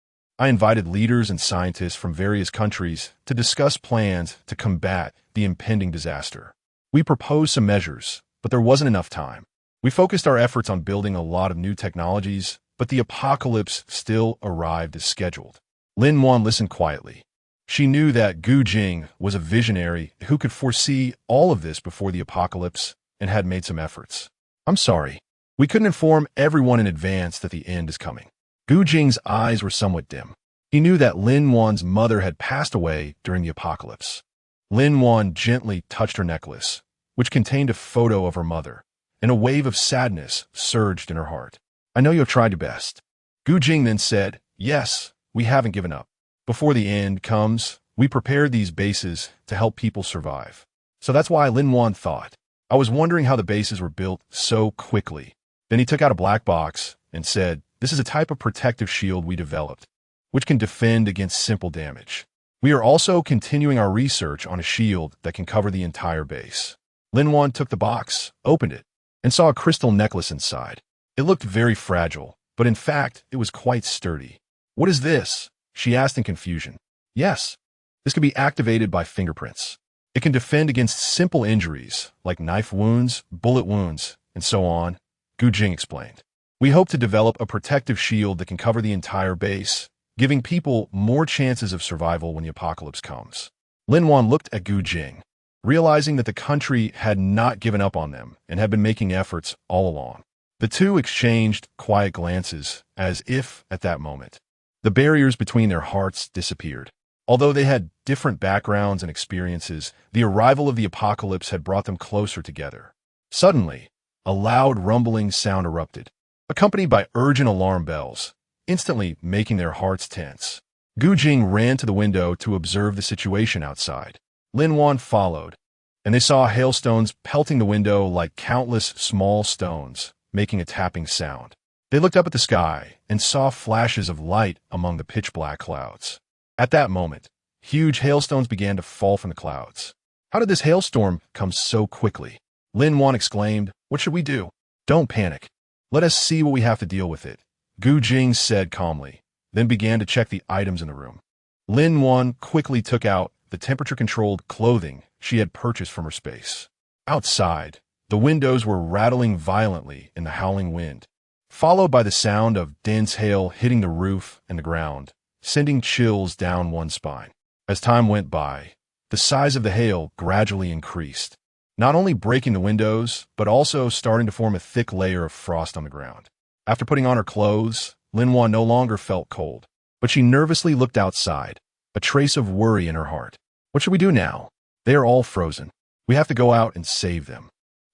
I invited leaders and scientists from various countries to discuss plans to combat the impending disaster. We proposed some measures, but there wasn't enough time. We focused our efforts on building a lot of new technologies, but the apocalypse still arrived as scheduled." Lin-Wan listened quietly. She knew that Gu Jing was a visionary who could foresee all of this before the apocalypse and had made some efforts. I'm sorry. We couldn't inform everyone in advance that the end is coming. Gu Jing's eyes were somewhat dim. He knew that Lin Wan's mother had passed away during the apocalypse. Lin Wan gently touched her necklace, which contained a photo of her mother, and a wave of sadness surged in her heart. I know you have tried your best. Gu Jing then said, yes, we haven't given up. Before the end comes, we prepared these bases to help people survive. So that's why Lin Wan thought. I was wondering how the bases were built so quickly. Then he took out a black box and said, this is a type of protective shield we developed, which can defend against simple damage. We are also continuing our research on a shield that can cover the entire base. Lin Wan took the box, opened it, and saw a crystal necklace inside. It looked very fragile, but in fact, it was quite sturdy. What is this? She asked in confusion. Yes, this can be activated by fingerprints. It can defend against simple injuries, like knife wounds, bullet wounds, and so on, Gu Jing explained. We hope to develop a protective shield that can cover the entire base, giving people more chances of survival when the apocalypse comes. Lin Wan looked at Gu Jing, realizing that the country had not given up on them and had been making efforts all along. The two exchanged quiet glances, as if, at that moment, the barriers between their hearts disappeared. Although they had different backgrounds and experiences, the arrival of the apocalypse had brought them closer together. Suddenly, a loud rumbling sound erupted, accompanied by urgent alarm bells, instantly making their hearts tense. Gu Jing ran to the window to observe the situation outside. Lin Wan followed, and they saw hailstones pelting the window like countless small stones, making a tapping sound. They looked up at the sky and saw flashes of light among the pitch-black clouds. At that moment, huge hailstones began to fall from the clouds. How did this hailstorm come so quickly? Lin Wan exclaimed, what should we do? Don't panic. Let us see what we have to deal with it, Gu Jing said calmly, then began to check the items in the room. Lin Wan quickly took out the temperature-controlled clothing she had purchased from her space. Outside, the windows were rattling violently in the howling wind, followed by the sound of dense hail hitting the roof and the ground, sending chills down one's spine. As time went by, the size of the hail gradually increased, not only breaking the windows, but also starting to form a thick layer of frost on the ground. After putting on her clothes, Lin Wan no longer felt cold, but she nervously looked outside, a trace of worry in her heart. What should we do now? They are all frozen. We have to go out and save them,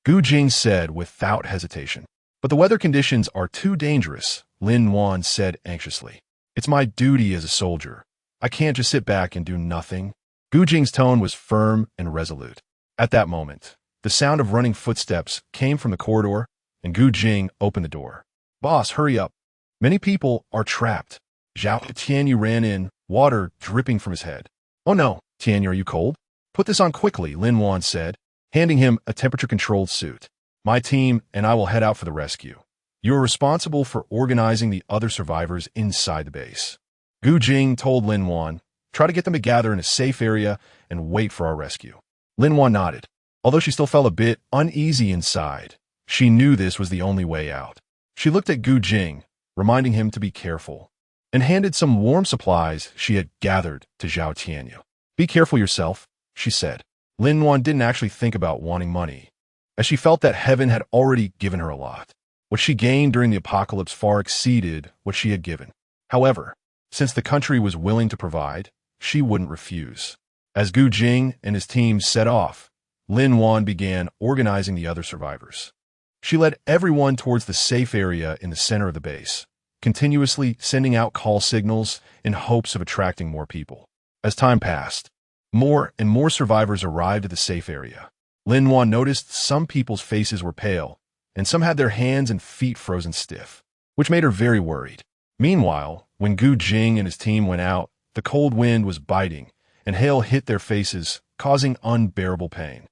Gu Jing said without hesitation. But the weather conditions are too dangerous, Lin Wan said anxiously. It's my duty as a soldier. I can't just sit back and do nothing. Gu Jing's tone was firm and resolute. At that moment, the sound of running footsteps came from the corridor, and Gu Jing opened the door. Boss, hurry up. Many people are trapped. Zhao Tianyu ran in, water dripping from his head. Oh no, Tianyu, are you cold? Put this on quickly, Lin Wan said, handing him a temperature-controlled suit. My team and I will head out for the rescue. You are responsible for organizing the other survivors inside the base. Gu Jing told Lin Wan, try to get them to gather in a safe area and wait for our rescue. Lin Wan nodded. Although she still felt a bit uneasy inside, she knew this was the only way out. She looked at Gu Jing, reminding him to be careful, and handed some warm supplies she had gathered to Zhao Tianyu. Be careful yourself, she said. Lin Wan didn't actually think about wanting money, as she felt that heaven had already given her a lot. What she gained during the apocalypse far exceeded what she had given. However, since the country was willing to provide, she wouldn't refuse. As Gu Jing and his team set off, Lin Wan began organizing the other survivors. She led everyone towards the safe area in the center of the base, continuously sending out call signals in hopes of attracting more people. As time passed, more and more survivors arrived at the safe area. Lin Wan noticed some people's faces were pale, and some had their hands and feet frozen stiff, which made her very worried. Meanwhile, when Gu Jing and his team went out, the cold wind was biting, and hail hit their faces, causing unbearable pain.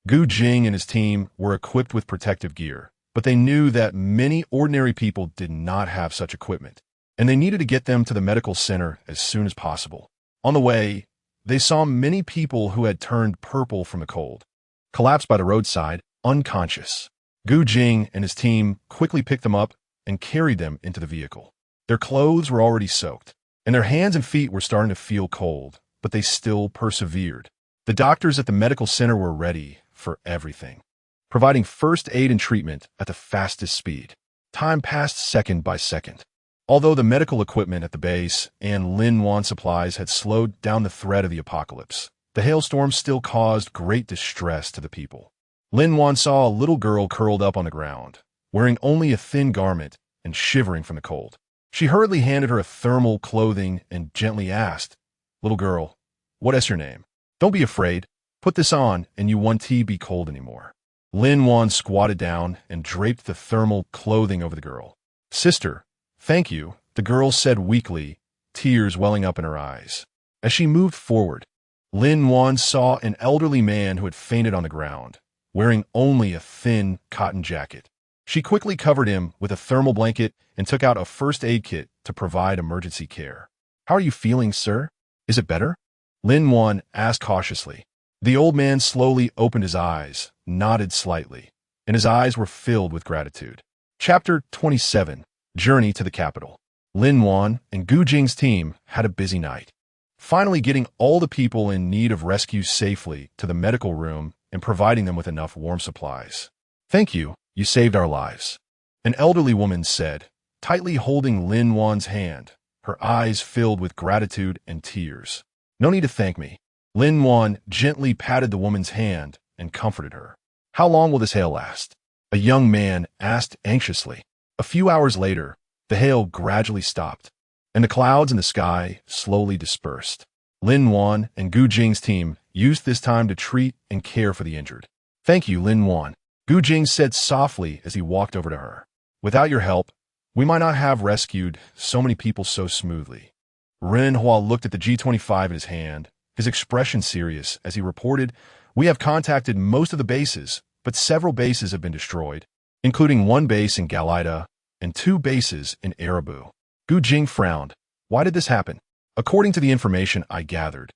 Gu Jing and his team were equipped with protective gear, but they knew that many ordinary people did not have such equipment, and they needed to get them to the medical center as soon as possible. On the way, they saw many people who had turned purple from the cold, collapsed by the roadside, unconscious. Gu Jing and his team quickly picked them up and carried them into the vehicle. Their clothes were already soaked, and their hands and feet were starting to feel cold, but they still persevered. The doctors at the medical center were ready for everything, providing first aid and treatment at the fastest speed. Time passed second by second. Although the medical equipment at the base and Lin-Wan supplies had slowed down the threat of the apocalypse, the hailstorm still caused great distress to the people. Lin-Wan saw a little girl curled up on the ground, wearing only a thin garment and shivering from the cold. She hurriedly handed her a thermal clothing and gently asked, "Little girl, what is your name? Don't be afraid. Put this on and you won't be cold anymore." Lin-Wan squatted down and draped the thermal clothing over the girl. "Sister, thank you," the girl said weakly, tears welling up in her eyes. As she moved forward, Lin-Wan saw an elderly man who had fainted on the ground, wearing only a thin cotton jacket. She quickly covered him with a thermal blanket and took out a first aid kit to provide emergency care. "How are you feeling, sir? Is it better?" Lin-Wan asked cautiously. The old man slowly opened his eyes, nodded slightly, and his eyes were filled with gratitude. Chapter 27. Journey to the Capital. Lin-Wan and Gu Jing's team had a busy night, finally getting all the people in need of rescue safely to the medical room and providing them with enough warm supplies. "Thank you, you saved our lives," an elderly woman said, tightly holding Lin-Wan's hand, her eyes filled with gratitude and tears. "No need to thank me." Lin-Wan gently patted the woman's hand and comforted her. "How long will this hail last?" a young man asked anxiously. A few hours later, the hail gradually stopped, and the clouds in the sky slowly dispersed. Lin-Wan and Gu Jing's team used this time to treat and care for the injured. "Thank you, Lin-Wan," Gu Jing said softly as he walked over to her. "Without your help, we might not have rescued so many people so smoothly." Ren Hua looked at the G-25 in his hand, his expression serious as he reported, "We have contacted most of the bases, but several bases have been destroyed, including one base in Galida and 2 bases in Arabu." Gu Jing frowned. "Why did this happen?" "According to the information I gathered,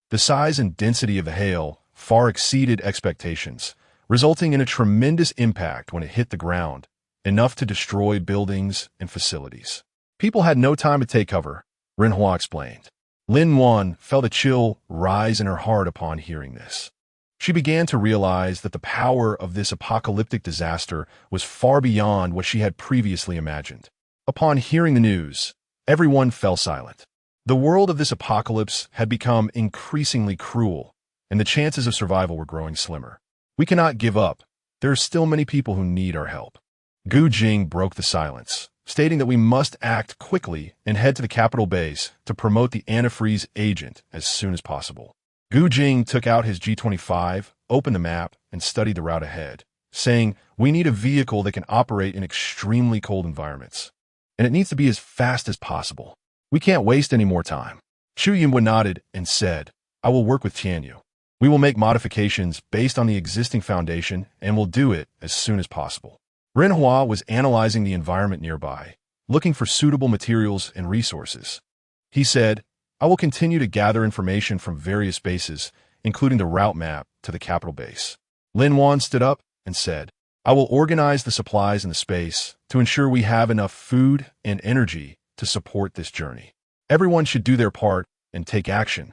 the size and density of the hail far exceeded expectations, resulting in a tremendous impact when it hit the ground, enough to destroy buildings and facilities. People had no time to take cover," Ren Hua explained. Lin-Wan felt a chill rise in her heart upon hearing this. She began to realize that the power of this apocalyptic disaster was far beyond what she had previously imagined. Upon hearing the news, everyone fell silent. The world of this apocalypse had become increasingly cruel, and the chances of survival were growing slimmer. "We cannot give up. There are still many people who need our help." Gu Jing broke the silence, stating that we must act quickly and head to the capital base to promote the antifreeze agent as soon as possible. Gu Jing took out his G-25, opened the map, and studied the route ahead, saying, "We need a vehicle that can operate in extremely cold environments, and it needs to be as fast as possible. We can't waste any more time." Chu Yinhua nodded and said, "I will work with Tianyu. We will make modifications based on the existing foundation and will do it as soon as possible." Ren Hua was analyzing the environment nearby, looking for suitable materials and resources. He said, "I will continue to gather information from various bases, including the route map to the capital base." Lin-Wan stood up and said, "I will organize the supplies in the space to ensure we have enough food and energy to support this journey. Everyone should do their part and take action."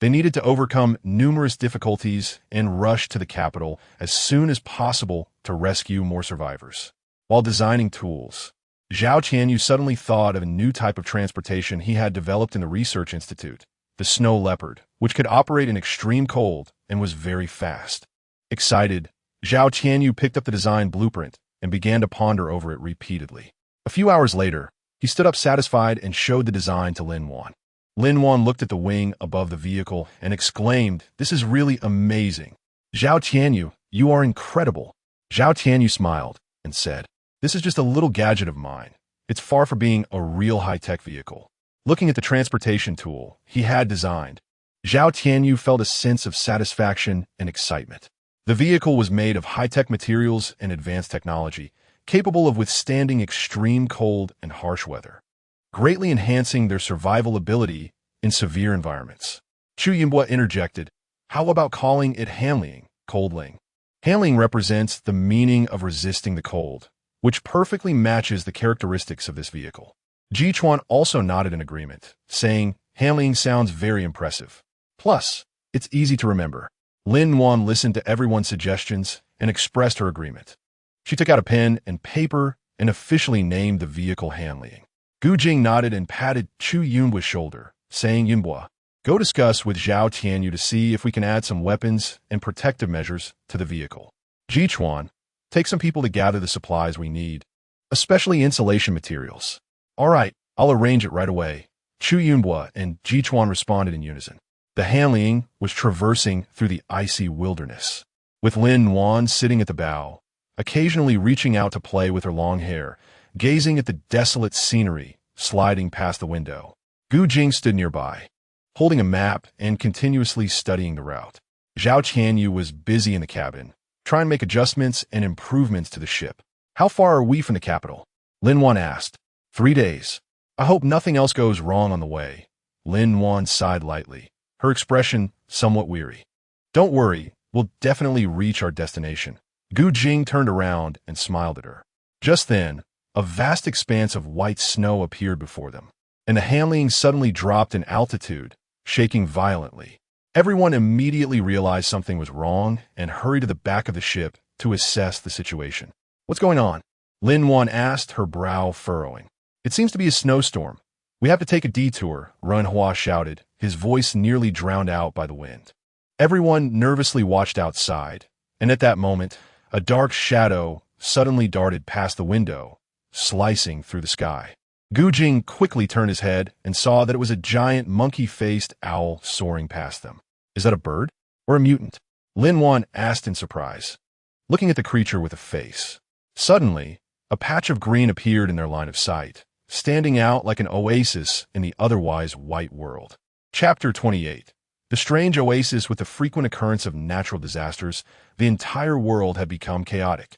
They needed to overcome numerous difficulties and rush to the capital as soon as possible to rescue more survivors. While designing tools, Zhao Tianyu suddenly thought of a new type of transportation he had developed in the Research Institute, the snow leopard, which could operate in extreme cold and was very fast. Excited, Zhao Tianyu picked up the design blueprint and began to ponder over it repeatedly. A few hours later, he stood up satisfied and showed the design to Lin-Wan. Lin-Wan looked at the wing above the vehicle and exclaimed, "This is really amazing. Zhao Tianyu, you are incredible." Zhao Tianyu smiled and said, "This is just a little gadget of mine. It's far from being a real high-tech vehicle." Looking at the transportation tool he had designed, Zhao Tianyu felt a sense of satisfaction and excitement. The vehicle was made of high-tech materials and advanced technology, capable of withstanding extreme cold and harsh weather, greatly enhancing their survival ability in severe environments. Chu Yinhua interjected, "How about calling it Hanling, coldling?" Hanling represents the meaning of resisting the cold, which perfectly matches the characteristics of this vehicle. Ji Chuan also nodded in agreement, saying, "Hanling sounds very impressive. Plus, it's easy to remember. Lin Wan listened to everyone's suggestions and expressed her agreement. She took out a pen and paper and officially named the vehicle Hanliang. Gu Jing nodded and patted Chu Yunbu's shoulder, saying, Yunbua, go discuss with Zhao Tianyu to see if we can add some weapons and protective measures to the vehicle. Ji Chuan, take some people to gather the supplies we need, especially insulation materials. All right, I'll arrange it right away. Chu Yunbua and Ji Chuan responded in unison. The Hanliang was traversing through the icy wilderness, with Lin Wan sitting at the bow, occasionally reaching out to play with her long hair, gazing at the desolate scenery sliding past the window. Gu Jing stood nearby, holding a map and continuously studying the route. Zhao Tianyu was busy in the cabin, trying to make adjustments and improvements to the ship. How far are we from the capital? Lin Wan asked. 3 days. I hope nothing else goes wrong on the way. Lin Wan sighed lightly, her expression somewhat weary. Don't worry, we'll definitely reach our destination. Gu Jing turned around and smiled at her. Just then, a vast expanse of white snow appeared before them, and the Hanliang suddenly dropped in altitude, shaking violently. Everyone immediately realized something was wrong and hurried to the back of the ship to assess the situation. What's going on? Lin Wan asked, her brow furrowing. It seems to be a snowstorm. We have to take a detour, Ren Hua shouted, his voice nearly drowned out by the wind. Everyone nervously watched outside, and at that moment, a dark shadow suddenly darted past the window, slicing through the sky. Gu Jing quickly turned his head and saw that it was a giant monkey-faced owl soaring past them. Is that a bird or a mutant? Lin Wan asked in surprise, looking at the creature with a face. Suddenly, a patch of green appeared in their line of sight, standing out like an oasis in the otherwise white world. Chapter 28. The strange oasis. With the frequent occurrence of natural disasters, the entire world had become chaotic.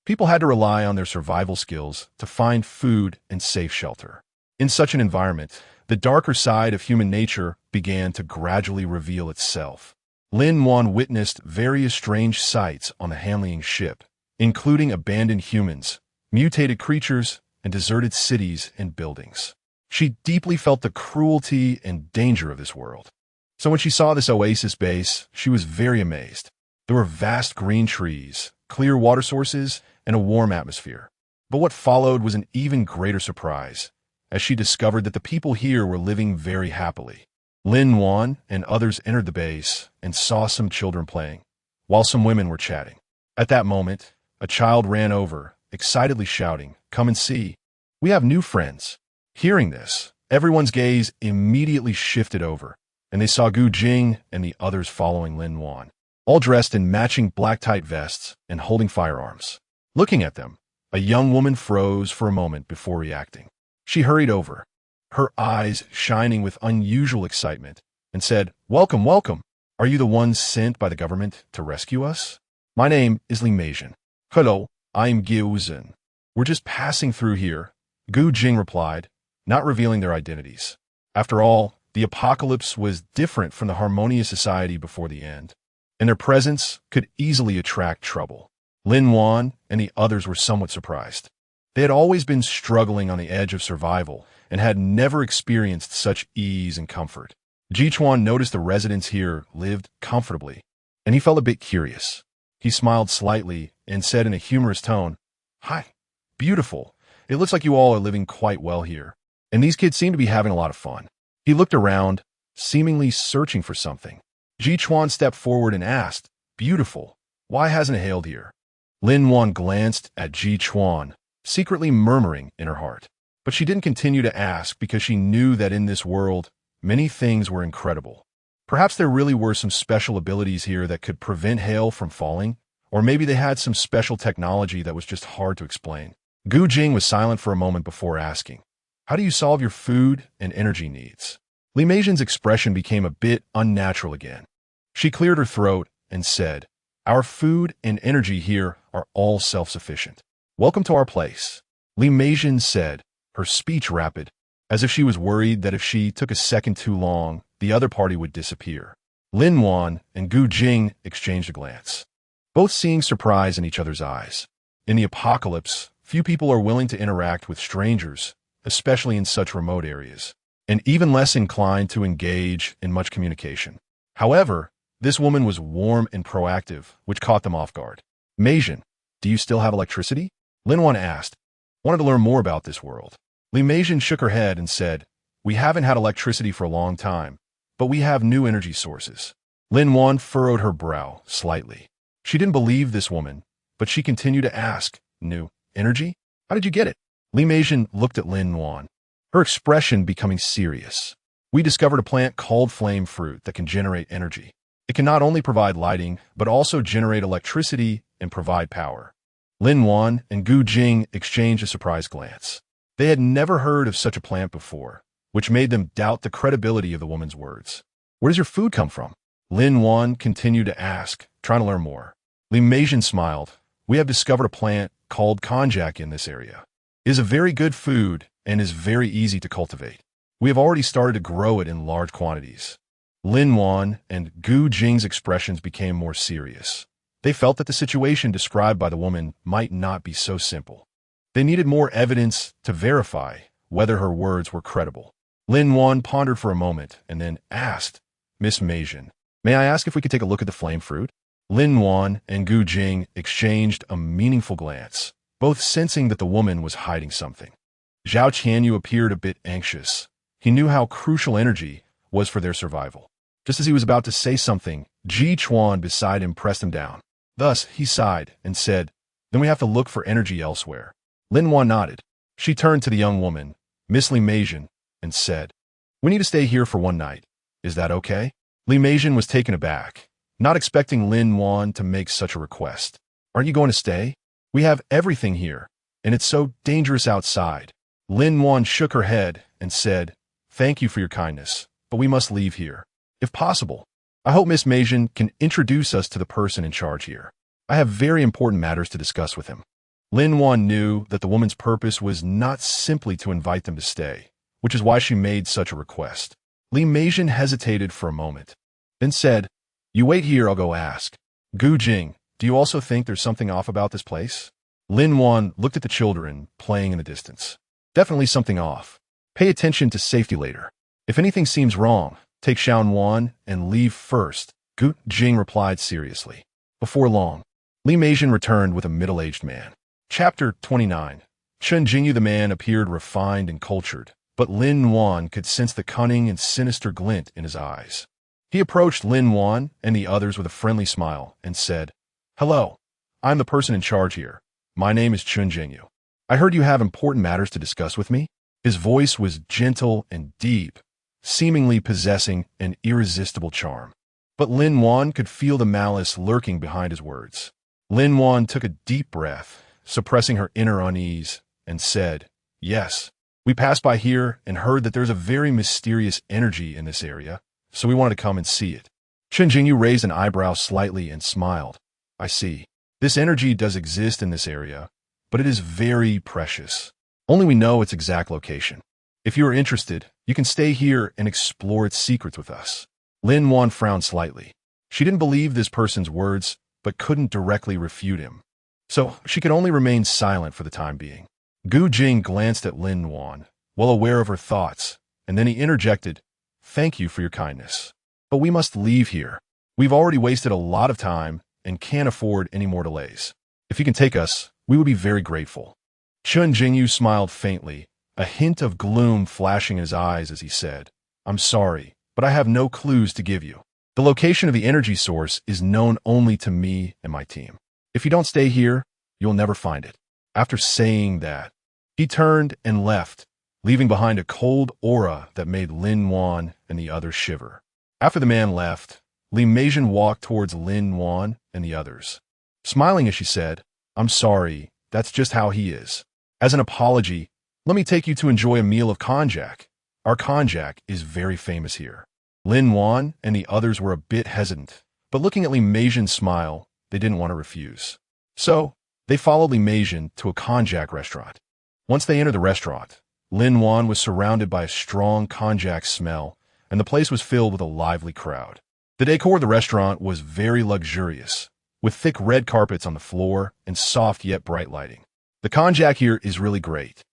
People had to rely on their survival skills to find food and safe shelter. In such an environment, the darker side of human nature began to gradually reveal itself. Lin Wan witnessed various strange sights on the Hanliang ship, including abandoned humans, mutated creatures, and deserted cities and buildings. She deeply felt the cruelty and danger of this world. So when she saw this oasis base, she was very amazed. There were vast green trees, clear water sources, and a warm atmosphere. But what followed was an even greater surprise, as she discovered that the people here were living very happily. Lin Wan and others entered the base and saw some children playing, while some women were chatting. At that moment, a child ran over, excitedly shouting, "Come and see. We have new friends." Hearing this, everyone's gaze immediately shifted over, and they saw Gu Jing and the others following Lin Wan, all dressed in matching black tight vests and holding firearms. Looking at them, a young woman froze for a moment before reacting. She hurried over, her eyes shining with unusual excitement, and said, "Welcome, welcome. Are you the ones sent by the government to rescue us? My name is Li Meijin. Hello, I'm Gu Zhen. We're just passing through here," Gu Jing replied, not revealing their identities. After all, the apocalypse was different from the harmonious society before the end, and their presence could easily attract trouble. Lin Wan and the others were somewhat surprised. They had always been struggling on the edge of survival and had never experienced such ease and comfort. Ji Chuan noticed the residents here lived comfortably, and he felt a bit curious. He smiled slightly and said in a humorous tone, "Hi, beautiful. It looks like you all are living quite well here, and these kids seem to be having a lot of fun." He looked around, seemingly searching for something. Ji Chuan stepped forward and asked, "Beautiful, why hasn't it hailed here?" Lin Wan glanced at Ji Chuan, secretly murmuring in her heart. But she didn't continue to ask because she knew that in this world, many things were incredible. Perhaps there really were some special abilities here that could prevent hail from falling, or maybe they had some special technology that was just hard to explain. Gu Jing was silent for a moment before asking, "How do you solve your food and energy needs?" Li Meijin's expression became a bit unnatural again. She cleared her throat and said, "Our food and energy here are all self-sufficient. Welcome to our place," Li Meijin said, her speech rapid, as if she was worried that if she took a second too long, the other party would disappear. Lin Wan and Gu Jing exchanged a glance, both seeing surprise in each other's eyes. In the apocalypse, few people are willing to interact with strangers, especially in such remote areas, and even less inclined to engage in much communication. However, this woman was warm and proactive, which caught them off guard. Meijin, do you still have electricity? Lin Wan asked. Wanted to learn more about this world. Li Meijin shook her head and said, we haven't had electricity for a long time, but we have new energy sources. Lin Wan furrowed her brow slightly. She didn't believe this woman, but she continued to ask, new energy? How did you get it? Li Meijin looked at Lin Wan, her expression becoming serious. We discovered a plant called flame fruit that can generate energy. It can not only provide lighting, but also generate electricity and provide power. Lin Wan and Gu Jing exchanged a surprised glance. They had never heard of such a plant before, which made them doubt the credibility of the woman's words. Where does your food come from? Lin Wan continued to ask, trying to learn more. Li Meijin smiled. We have discovered a plant called konjac in this area. It is a very good food and is very easy to cultivate. We have already started to grow it in large quantities. Lin Wan and Gu Jing's expressions became more serious. They felt that the situation described by the woman might not be so simple. They needed more evidence to verify whether her words were credible. Lin Wan pondered for a moment and then asked, Miss Meijin, may I ask if we could take a look at the flame fruit? Lin Wan and Gu Jing exchanged a meaningful glance, both sensing that the woman was hiding something. Zhao Qianyu appeared a bit anxious. He knew how crucial energy was for their survival. Just as he was about to say something, Ji Chuan beside him pressed him down. Thus, he sighed and said, then we have to look for energy elsewhere. Lin Wan nodded. She turned to the young woman, Miss Li Meijin, and said, we need to stay here for one night. Is that okay? Li Meijin was taken aback, not expecting Lin Wan to make such a request. Aren't you going to stay? We have everything here, and it's so dangerous outside. Lin Wan shook her head and said, thank you for your kindness, but we must leave here. If possible, I hope Miss Meijin can introduce us to the person in charge here. I have very important matters to discuss with him. Lin Wan knew that the woman's purpose was not simply to invite them to stay, which is why she made such a request. Li Meijin hesitated for a moment, then said, you wait here, I'll go ask. Gu Jing, do you also think there's something off about this place? Lin Wan looked at the children playing in the distance. Definitely something off. Pay attention to safety later. If anything seems wrong, take Xiao Wan and leave first, Gu Jing replied seriously. Before long, Li Meijin returned with a middle-aged man. Chapter 29. Chen Jingyu the man appeared refined and cultured, but Lin Wan could sense the cunning and sinister glint in his eyes. He approached Lin Wan and the others with a friendly smile and said, hello, I'm the person in charge here. My name is Chen Jingyu. I heard you have important matters to discuss with me. His voice was gentle and deep, seemingly possessing an irresistible charm. But Lin Wan could feel the malice lurking behind his words. Lin Wan took a deep breath, suppressing her inner unease, and said, yes, we passed by here and heard that there's a very mysterious energy in this area, so we wanted to come and see it. Chen Jingyu raised an eyebrow slightly and smiled. I see. This energy does exist in this area, but it is very precious. Only we know its exact location. If you are interested, you can stay here and explore its secrets with us. Lin Wan frowned slightly. She didn't believe this person's words, but couldn't directly refute him. So she could only remain silent for the time being. Gu Jing glanced at Lin Wan, well aware of her thoughts, and then he interjected, thank you for your kindness. But we must leave here. We've already wasted a lot of time and can't afford any more delays. If you can take us, we would be very grateful. Chen Jingyu smiled faintly, a hint of gloom flashing in his eyes as he said, I'm sorry, but I have no clues to give you. The location of the energy source is known only to me and my team. If you don't stay here, you'll never find it. After saying that, he turned and left, leaving behind a cold aura that made Lin Wan and the others shiver. After the man left, Li Meijin walked towards Lin Wan and the others. Smiling as she said, I'm sorry, that's just how he is. As an apology, let me take you to enjoy a meal of konjac. Our konjac is very famous here. Lin Wan and the others were a bit hesitant, but looking at Li Meijin's smile, they didn't want to refuse. So, they followed Li Meijin to a konjac restaurant. Once they entered the restaurant, Lin Wan was surrounded by a strong konjac smell, and the place was filled with a lively crowd. The decor of the restaurant was very luxurious, with thick red carpets on the floor and soft yet bright lighting. The konjac here is really great,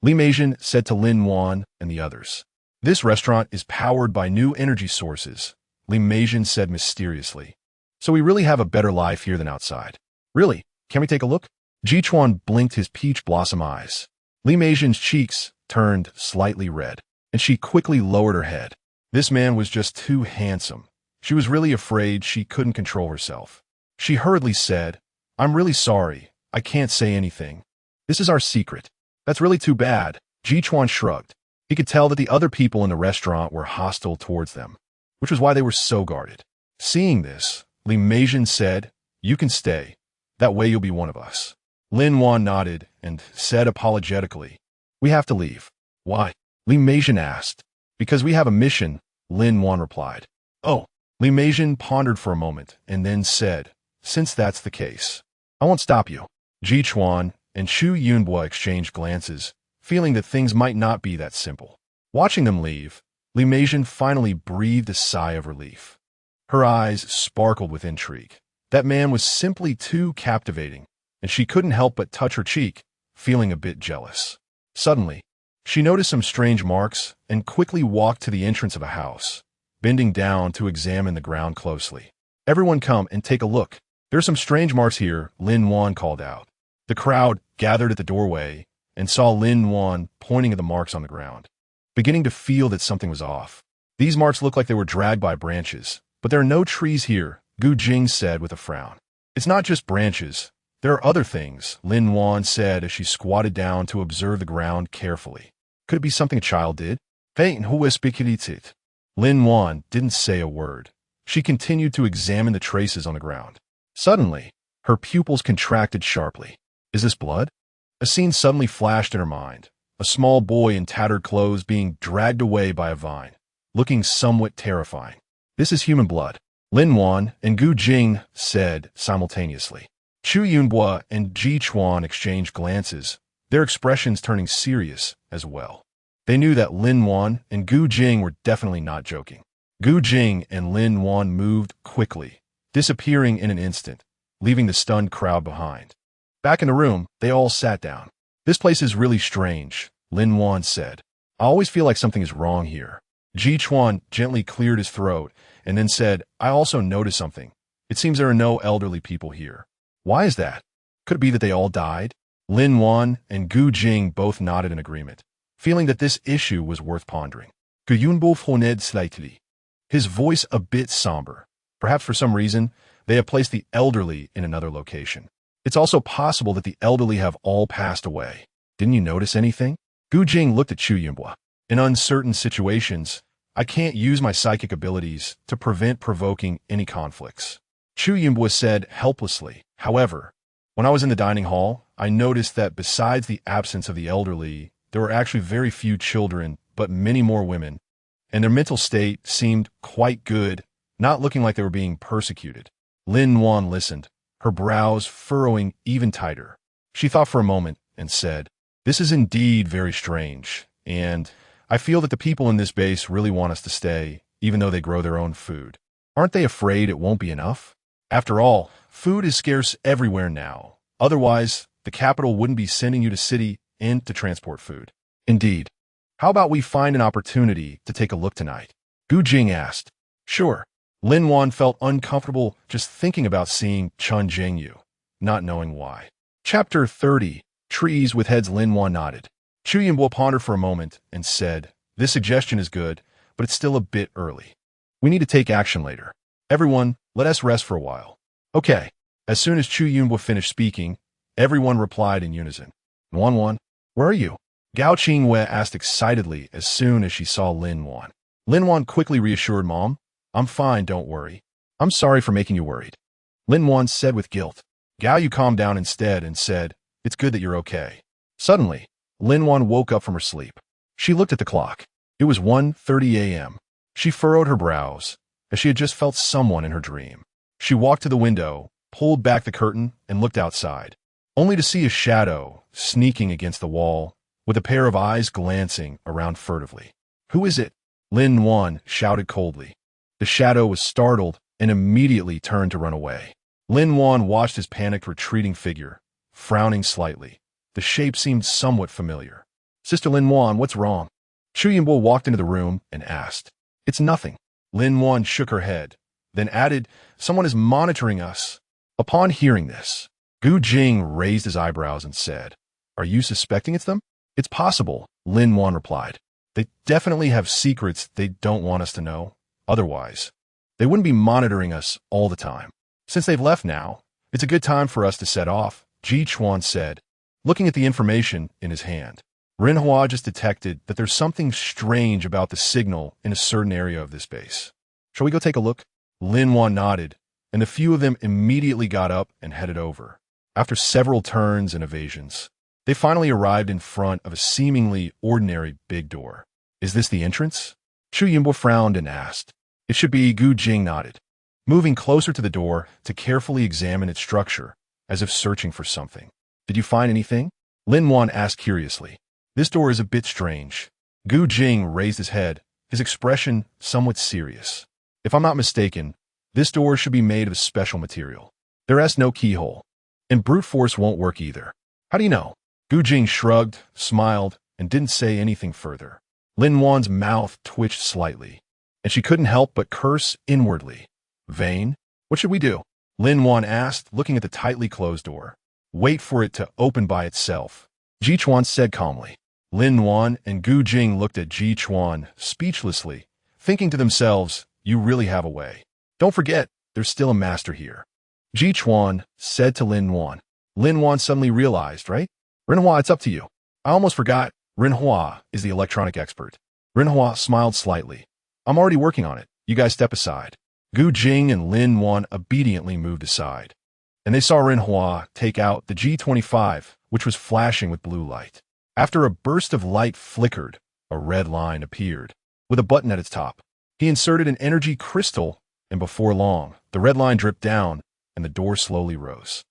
Li Meijin said to Lin Wan and the others. This restaurant is powered by new energy sources, Li Meijin said mysteriously. So we really have a better life here than outside. Really? Can we take a look? Jichuan blinked his peach blossom eyes. Li Meijin's cheeks turned slightly red, and she quickly lowered her head. This man was just too handsome. She was really afraid she couldn't control herself. She hurriedly said, I'm really sorry. I can't say anything. This is our secret. That's really too bad. Jichuan shrugged. He could tell that the other people in the restaurant were hostile towards them, which was why they were so guarded. Seeing this, Li Meijin said, You can stay. That way you'll be one of us. Lin Wan nodded and said apologetically, We have to leave. Why? Li Meijin asked. Because we have a mission, Lin Wan replied. Oh. Li Meijin pondered for a moment and then said, Since that's the case, I won't stop you. Jichuan and Xu Yunbo exchanged glances, feeling that things might not be that simple. Watching them leave, Li Meijin finally breathed a sigh of relief. Her eyes sparkled with intrigue. That man was simply too captivating, and she couldn't help but touch her cheek, feeling a bit jealous. Suddenly, she noticed some strange marks and quickly walked to the entrance of a house, bending down to examine the ground closely. Everyone come and take a look. There are some strange marks here, Lin Wan called out. The crowd gathered at the doorway and saw Lin Wan pointing at the marks on the ground, beginning to feel that something was off. These marks look like they were dragged by branches, but there are no trees here, Gu Jing said with a frown. It's not just branches. There are other things, Lin Wan said as she squatted down to observe the ground carefully. Could it be something a child did? Hey, who is speaking it? Lin Wan didn't say a word. She continued to examine the traces on the ground. Suddenly, her pupils contracted sharply. Is this blood? A scene suddenly flashed in her mind. A small boy in tattered clothes being dragged away by a vine, looking somewhat terrifying. This is human blood, Lin Wan and Gu Jing said simultaneously. Chu Yunbo and Jichuan exchanged glances, their expressions turning serious as well. They knew that Lin Wan and Gu Jing were definitely not joking. Gu Jing and Lin Wan moved quickly, disappearing in an instant, leaving the stunned crowd behind. Back in the room, they all sat down. This place is really strange, Lin Wan said. I always feel like something is wrong here. Jichuan gently cleared his throat and then said, I also noticed something. It seems there are no elderly people here. Why is that? Could it be that they all died? Lin Wan and Gu Jing both nodded in agreement, feeling that this issue was worth pondering. Gu Yunbo phoned slightly, his voice a bit somber. Perhaps for some reason, they have placed the elderly in another location. It's also possible that the elderly have all passed away. Didn't you notice anything? Gu Jing looked at Chu Yunbo. In uncertain situations, I can't use my psychic abilities to prevent provoking any conflicts. Chu Yunbo said helplessly. However, when I was in the dining hall, I noticed that besides the absence of the elderly, there were actually very few children, but many more women, and their mental state seemed quite good, not looking like they were being persecuted. Lin Wan listened, her brows furrowing even tighter. She thought for a moment and said, This is indeed very strange, and I feel that the people in this base really want us to stay, even though they grow their own food. Aren't they afraid it won't be enough? After all, food is scarce everywhere now. Otherwise, the capital wouldn't be sending you to city and to transport food. Indeed. How about we find an opportunity to take a look tonight? Gu Jing asked. Sure. Lin Wan felt uncomfortable just thinking about seeing Chen Jingyu, not knowing why. Chapter 30. Trees with Heads. Lin Wan nodded. Chu Yunbo pondered for a moment and said, This suggestion is good, but it's still a bit early. We need to take action later. Everyone, let us rest for a while. Okay. As soon as Chu Yunbo finished speaking, everyone replied in unison. Wan, where are you? Gao Qingwei asked excitedly as soon as she saw Lin Wan. Lin Wan quickly reassured Mom, I'm fine, don't worry. I'm sorry for making you worried. Lin Wan said with guilt. Gao Yu calmed down instead and said, It's good that you're okay. Suddenly, Lin Wan woke up from her sleep. She looked at the clock. It was 1:30 a.m. She furrowed her brows, as she had just felt someone in her dream. She walked to the window, pulled back the curtain, and looked outside, only to see a shadow sneaking against the wall, with a pair of eyes glancing around furtively. Who is it? Lin Wan shouted coldly. The shadow was startled and immediately turned to run away. Lin Wan watched his panicked retreating figure, frowning slightly. The shape seemed somewhat familiar. Sister Lin Wan, what's wrong? Chu Yunbo walked into the room and asked. It's nothing. Lin Wan shook her head, then added, "Someone is monitoring us." Upon hearing this, Gu Jing raised his eyebrows and said, "Are you suspecting it's them?" "It's possible," Lin Wan replied. "They definitely have secrets they don't want us to know. Otherwise, they wouldn't be monitoring us all the time. Since they've left now, it's a good time for us to set off," Ji Chuan said, looking at the information in his hand. Rinhua just detected that there's something strange about the signal in a certain area of this base. "Shall we go take a look?" Lin Wan nodded, and a few of them immediately got up and headed over. After several turns and evasions, they finally arrived in front of a seemingly ordinary big door. "Is this the entrance?" Chu Yunbo frowned and asked. "It should be," Gu Jing nodded, moving closer to the door to carefully examine its structure, as if searching for something. "Did you find anything?" Lin Wan asked curiously. "This door is a bit strange." Gu Jing raised his head, his expression somewhat serious. "If I'm not mistaken, this door should be made of a special material. There is no keyhole, and brute force won't work either." "How do you know?" Gu Jing shrugged, smiled, and didn't say anything further. Lin Wan's mouth twitched slightly, and she couldn't help but curse inwardly. "Vain? What should we do?" Lin Wan asked, looking at the tightly closed door. "Wait for it to open by itself," Ji Chuan said calmly. Lin Wan and Gu Jing looked at Ji Chuan speechlessly, thinking to themselves, "You really have a way. Don't forget, there's still a master here." Ji Chuan said to Lin Wan. Lin Wan suddenly realized, "Right? Rinhua, it's up to you." "I almost forgot. Rinhua is the electronic expert." Rinhua smiled slightly. "I'm already working on it. You guys step aside." Gu Jing and Lin Wan obediently moved aside, and they saw Rinhua take out the G25, which was flashing with blue light. After a burst of light flickered, a red line appeared, with a button at its top. He inserted an energy crystal, and before long, the red line dripped down, and the door slowly rose.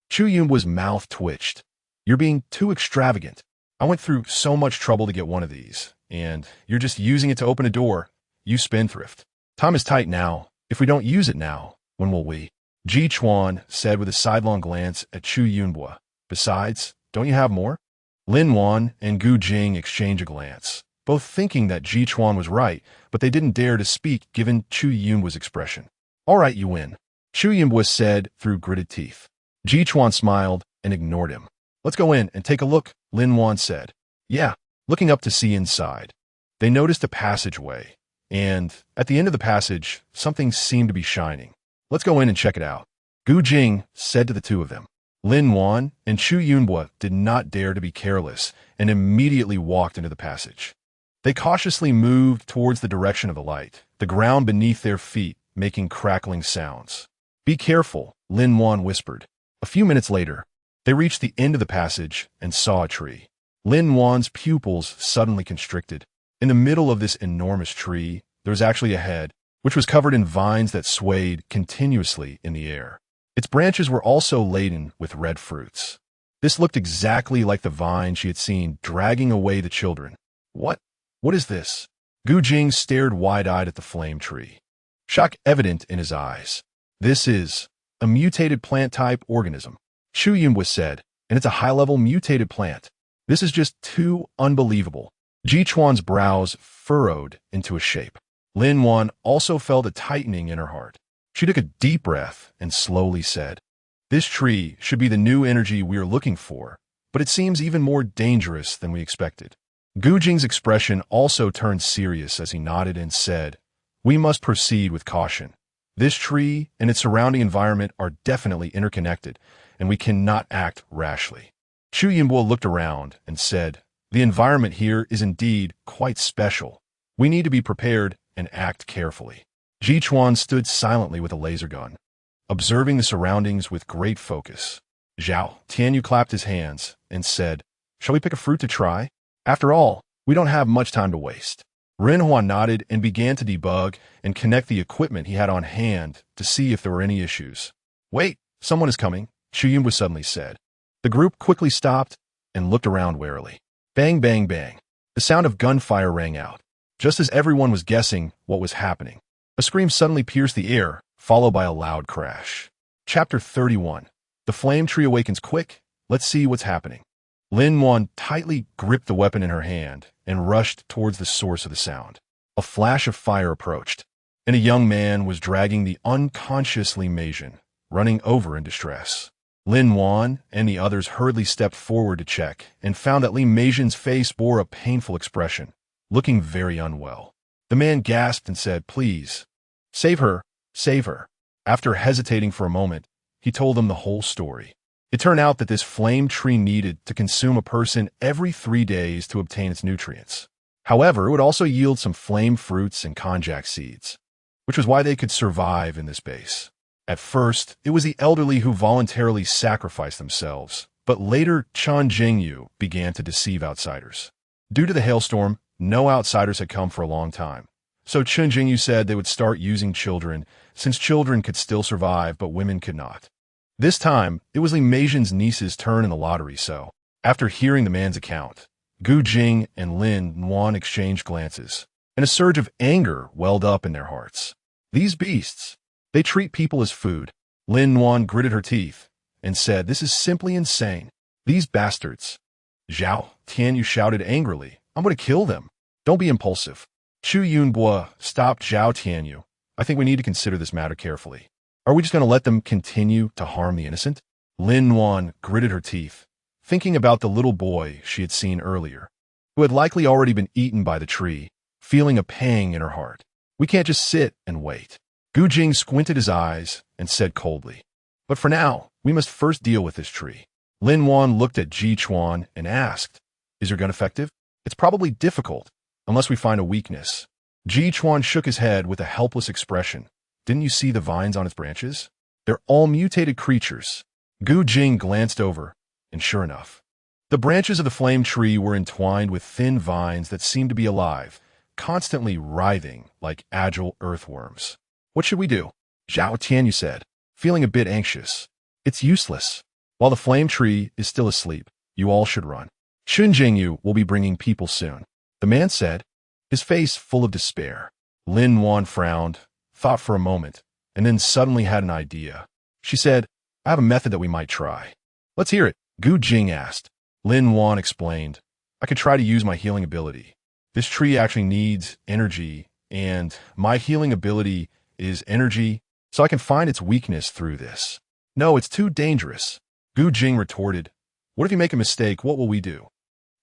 Chu Yun's mouth twitched. "You're being too extravagant. I went through so much trouble to get one of these, and you're just using it to open a door. You spendthrift. Time is tight now. If we don't use it now, when will we?" Ji Chuan said with a sidelong glance at Chu Yunbo. "Besides, don't you have more?" Lin Wan and Gu Jing exchanged a glance, both thinking that Ji Chuan was right, but they didn't dare to speak given Chu Yunbo's expression. "All right, you win," Chu Yunbo said through gritted teeth. Ji Chuan smiled and ignored him. "Let's go in and take a look," Lin Wan said. "Yeah," looking up to see inside. They noticed a passageway, and at the end of the passage, something seemed to be shining. "Let's go in and check it out," Gu Jing said to the two of them. Lin Wan and Chu Yunbo did not dare to be careless and immediately walked into the passage. They cautiously moved towards the direction of the light, the ground beneath their feet making crackling sounds. "Be careful," Lin Wan whispered. A few minutes later, they reached the end of the passage and saw a tree. Lin Wan's pupils suddenly constricted. In the middle of this enormous tree, there was actually a head, which was covered in vines that swayed continuously in the air. Its branches were also laden with red fruits. This looked exactly like the vine she had seen dragging away the children. What is this?" Gu Jing stared wide-eyed at the flame tree, shock evident in his eyes. "This is a mutated plant-type organism," Chu Yunbo said, "and it's a high-level mutated plant. This is just too unbelievable." Ji Chuan's brows furrowed into a shape. Lin Wan also felt a tightening in her heart. She took a deep breath and slowly said, "This tree should be the new energy we are looking for, but it seems even more dangerous than we expected." Gu Jing's expression also turned serious as he nodded and said, "We must proceed with caution. This tree and its surrounding environment are definitely interconnected, and we cannot act rashly." Chu Yunbo looked around and said, "The environment here is indeed quite special. We need to be prepared and act carefully." Ji Chuan stood silently with a laser gun, observing the surroundings with great focus. Zhao Tianyu clapped his hands and said, "Shall we pick a fruit to try? After all, we don't have much time to waste." Rinhua nodded and began to debug and connect the equipment he had on hand to see if there were any issues. "Wait, someone is coming," Chu Yunbo suddenly said. The group quickly stopped and looked around warily. Bang, bang, bang. The sound of gunfire rang out. Just as everyone was guessing what was happening, a scream suddenly pierced the air, followed by a loud crash. Chapter 31. The flame tree awakens quick. Let's see what's happening. Lin Wan tightly gripped the weapon in her hand and rushed towards the source of the sound. A flash of fire approached. and a young man was dragging the unconscious Li Meizhen, running over in distress. Lin Wan and the others hurriedly stepped forward to check and found that Li Meizhen's face bore a painful expression, looking very unwell. The man gasped and said, "Please, save her, save her." After hesitating for a moment, he told them the whole story. It turned out that this flame tree needed to consume a person every 3 days to obtain its nutrients. However, it would also yield some flame fruits and konjac seeds, which was why they could survive in this base. At first, it was the elderly who voluntarily sacrificed themselves, but later Chen Jingyu began to deceive outsiders. Due to the hailstorm, no outsiders had come for a long time, so Chen Jingyu said they would start using children, since children could still survive but women could not. This time, it was Li Meizhen's niece's turn in the lottery, so after hearing the man's account, Gu Jing and Lin Wan exchanged glances, and a surge of anger welled up in their hearts. These beasts, they treat people as food. Lin Wan gritted her teeth and said, "This is simply insane. These bastards." "Zhao Tianyu shouted angrily, "I'm going to kill them." "Don't be impulsive." Chu Yunbo stopped Zhao Tianyu. "I think we need to consider this matter carefully. Are we just going to let them continue to harm the innocent?" Lin Wan gritted her teeth, thinking about the little boy she had seen earlier, who had likely already been eaten by the tree, feeling a pang in her heart. "We can't just sit and wait." Gu Jing squinted his eyes and said coldly, "But for now, we must first deal with this tree." Lin Wan looked at Ji Chuan and asked, "Is your gun effective?" "It's probably difficult, unless we find a weakness." Ji Chuan shook his head with a helpless expression. "Didn't you see the vines on its branches? They're all mutated creatures." Gu Jing glanced over, and sure enough, the branches of the flame tree were entwined with thin vines that seemed to be alive, constantly writhing like agile earthworms. "What should we do?" Zhao Tianyu said, feeling a bit anxious. "It's useless. While the flame tree is still asleep, you all should run. Chen Jingyu will be bringing people soon," the man said, his face full of despair. Lin Wan frowned, thought for a moment, and then suddenly had an idea. She said, "I have a method that we might try." "Let's hear it," Gu Jing asked. Lin Wan explained, "I could try to use my healing ability. This tree actually needs energy, and my healing ability is energy, so I can find its weakness through this." "No, it's too dangerous," Gu Jing retorted. "What if you make a mistake? What will we do?"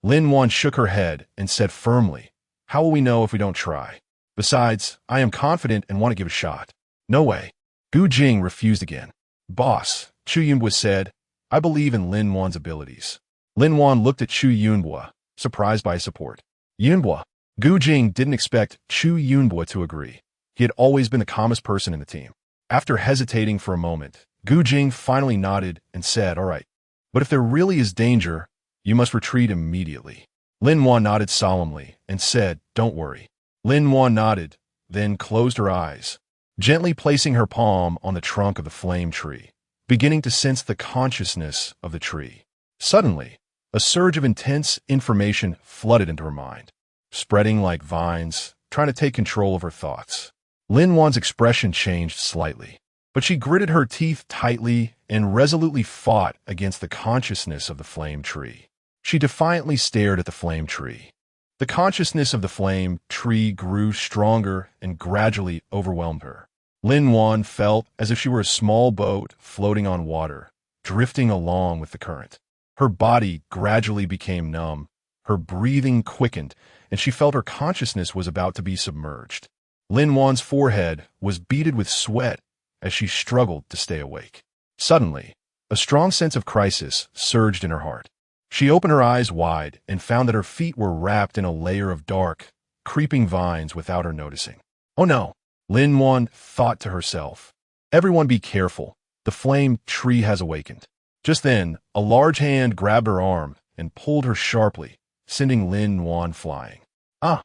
Lin Wan shook her head and said firmly, "How will we know if we don't try? Besides, I am confident and want to give a shot." "No way." Gu Jing refused again. "Boss," Chu Yunbo said, "I believe in Lin Wan's abilities." Lin Wan looked at Chu Yunbo, surprised by his support. "Yunbo." Gu Jing didn't expect Chu Yunbo to agree. He had always been the calmest person in the team. After hesitating for a moment, Gu Jing finally nodded and said, "All right, but if there really is danger, you must retreat immediately." Lin Wan nodded solemnly and said, "Don't worry." Lin Wan nodded, then closed her eyes, gently placing her palm on the trunk of the flame tree, beginning to sense the consciousness of the tree. Suddenly, a surge of intense information flooded into her mind, spreading like vines, trying to take control of her thoughts. Lin Wan's expression changed slightly, but she gritted her teeth tightly and resolutely fought against the consciousness of the flame tree. She defiantly stared at the flame tree. The consciousness of the flame tree grew stronger and gradually overwhelmed her. Lin Wan felt as if she were a small boat floating on water, drifting along with the current. Her body gradually became numb, her breathing quickened, and she felt her consciousness was about to be submerged. Lin Wan's forehead was beaded with sweat as she struggled to stay awake. Suddenly, a strong sense of crisis surged in her heart. She opened her eyes wide and found that her feet were wrapped in a layer of dark, creeping vines without her noticing. "Oh no," Lin Wan thought to herself. "Everyone be careful. The flame tree has awakened." Just then, a large hand grabbed her arm and pulled her sharply, sending Lin Wan flying. "Ah!"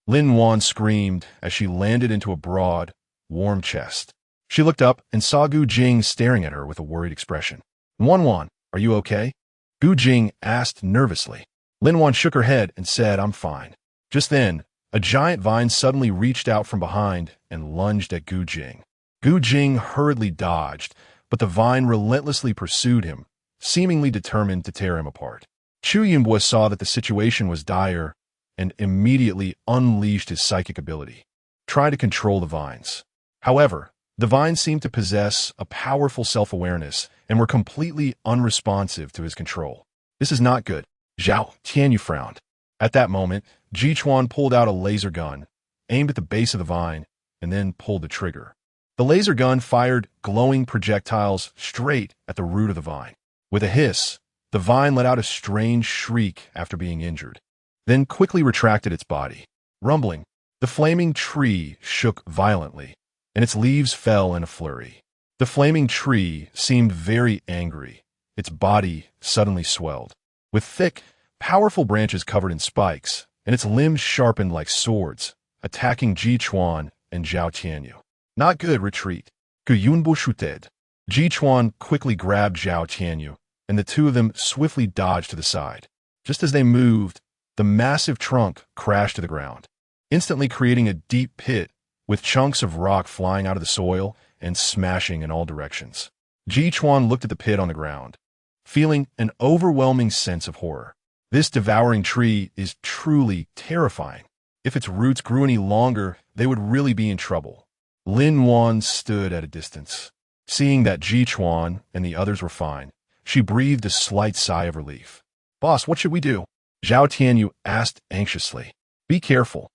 Lin Wan screamed as she landed into a broad, warm chest. She looked up and saw Gu Jing staring at her with a worried expression. Wan, are you okay?" Gu Jing asked nervously. Lin Wan shook her head and said, "I'm fine." Just then, a giant vine suddenly reached out from behind and lunged at Gu Jing. Gu Jing hurriedly dodged, but the vine relentlessly pursued him, seemingly determined to tear him apart. Chu Yunbo saw that the situation was dire and immediately unleashed his psychic ability. tried to control the vines. However, the vines seemed to possess a powerful self-awareness and were completely unresponsive to his control. This is not good. Zhao Tianyu frowned. At that moment, Jichuan pulled out a laser gun, aimed at the base of the vine, and then pulled the trigger. The laser gun fired glowing projectiles straight at the root of the vine. With a hiss, the vine let out a strange shriek after being injured, then quickly retracted its body. Rumbling, the flaming tree shook violently, and its leaves fell in a flurry. The flaming tree seemed very angry. Its body suddenly swelled, with thick, powerful branches covered in spikes, and its limbs sharpened like swords, attacking Jichuan and Zhao Tianyu. Not good, retreat. Guyunbu shuted. Jichuan quickly grabbed Zhao Tianyu, and the two of them swiftly dodged to the side. Just as they moved, the massive trunk crashed to the ground, instantly creating a deep pit with chunks of rock flying out of the soil and smashing in all directions. Jichuan looked at the pit on the ground, feeling an overwhelming sense of horror. This devouring tree is truly terrifying. If its roots grew any longer, they would really be in trouble. Lin Wan stood at a distance. Seeing that Jichuan and the others were fine, she breathed a slight sigh of relief. Boss, what should we do? Zhao Tianyu asked anxiously. Be careful,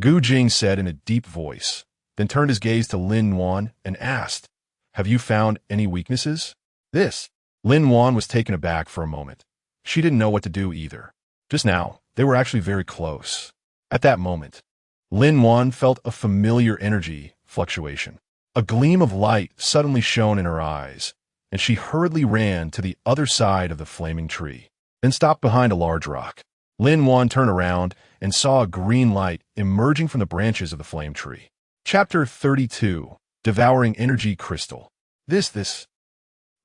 Gu Jing said in a deep voice, then turned his gaze to Lin Wan and asked, Have you found any weaknesses? Lin Wan was taken aback for a moment. She didn't know what to do either. Just now, they were actually very close. At that moment, Lin Wan felt a familiar energy fluctuation. A gleam of light suddenly shone in her eyes, and she hurriedly ran to the other side of the flaming tree, then stopped behind a large rock. Lin Wan turned around and saw a green light emerging from the branches of the flame tree. Chapter 32, Devouring Energy Crystal.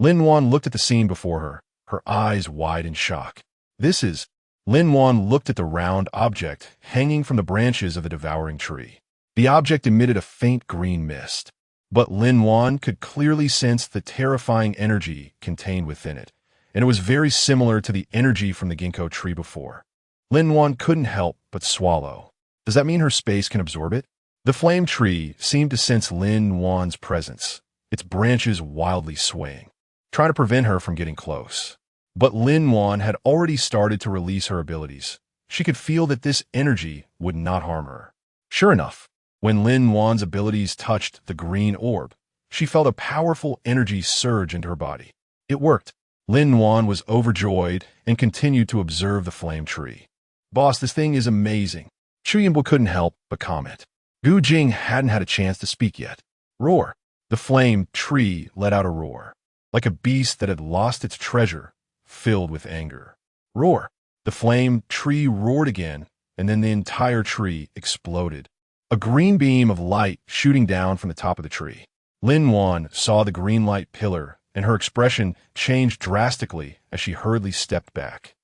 Lin Wan looked at the scene before her eyes wide in shock. Lin Wan looked at the round object hanging from the branches of the devouring tree. The object emitted a faint green mist, but Lin Wan could clearly sense the terrifying energy contained within it, and it was very similar to the energy from the ginkgo tree before. Lin Wan couldn't help but swallow. Does that mean her space can absorb it? The flame tree seemed to sense Lin Wan's presence, its branches wildly swaying, trying to prevent her from getting close. But Lin Wan had already started to release her abilities. She could feel that this energy would not harm her. Sure enough, when Lin Wan's abilities touched the green orb, she felt a powerful energy surge into her body. It worked. Lin Wan was overjoyed and continued to observe the flame tree. Boss, this thing is amazing. Chu Yinbo couldn't help but comment. Gu Jing hadn't had a chance to speak yet. Roar. The flame tree let out a roar, like a beast that had lost its treasure, filled with anger. Roar. The flame tree roared again, and then the entire tree exploded. A green beam of light shooting down from the top of the tree. Lin Wan saw the green light pillar, and her expression changed drastically as she hurriedly stepped back.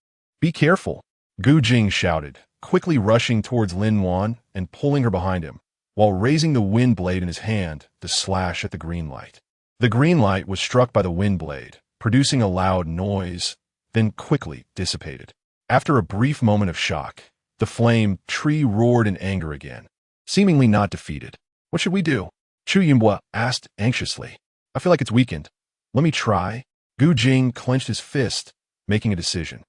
Be careful, Gu Jing shouted, quickly rushing towards Lin Wan and pulling her behind him, while raising the wind blade in his hand to slash at the green light. The green light was struck by the wind blade, producing a loud noise, then quickly dissipated. After a brief moment of shock, the flame tree roared in anger again, seemingly not defeated. What should we do? Chu Yinbo asked anxiously. I feel like it's weakened. Let me try. Gu Jing clenched his fist, making a decision.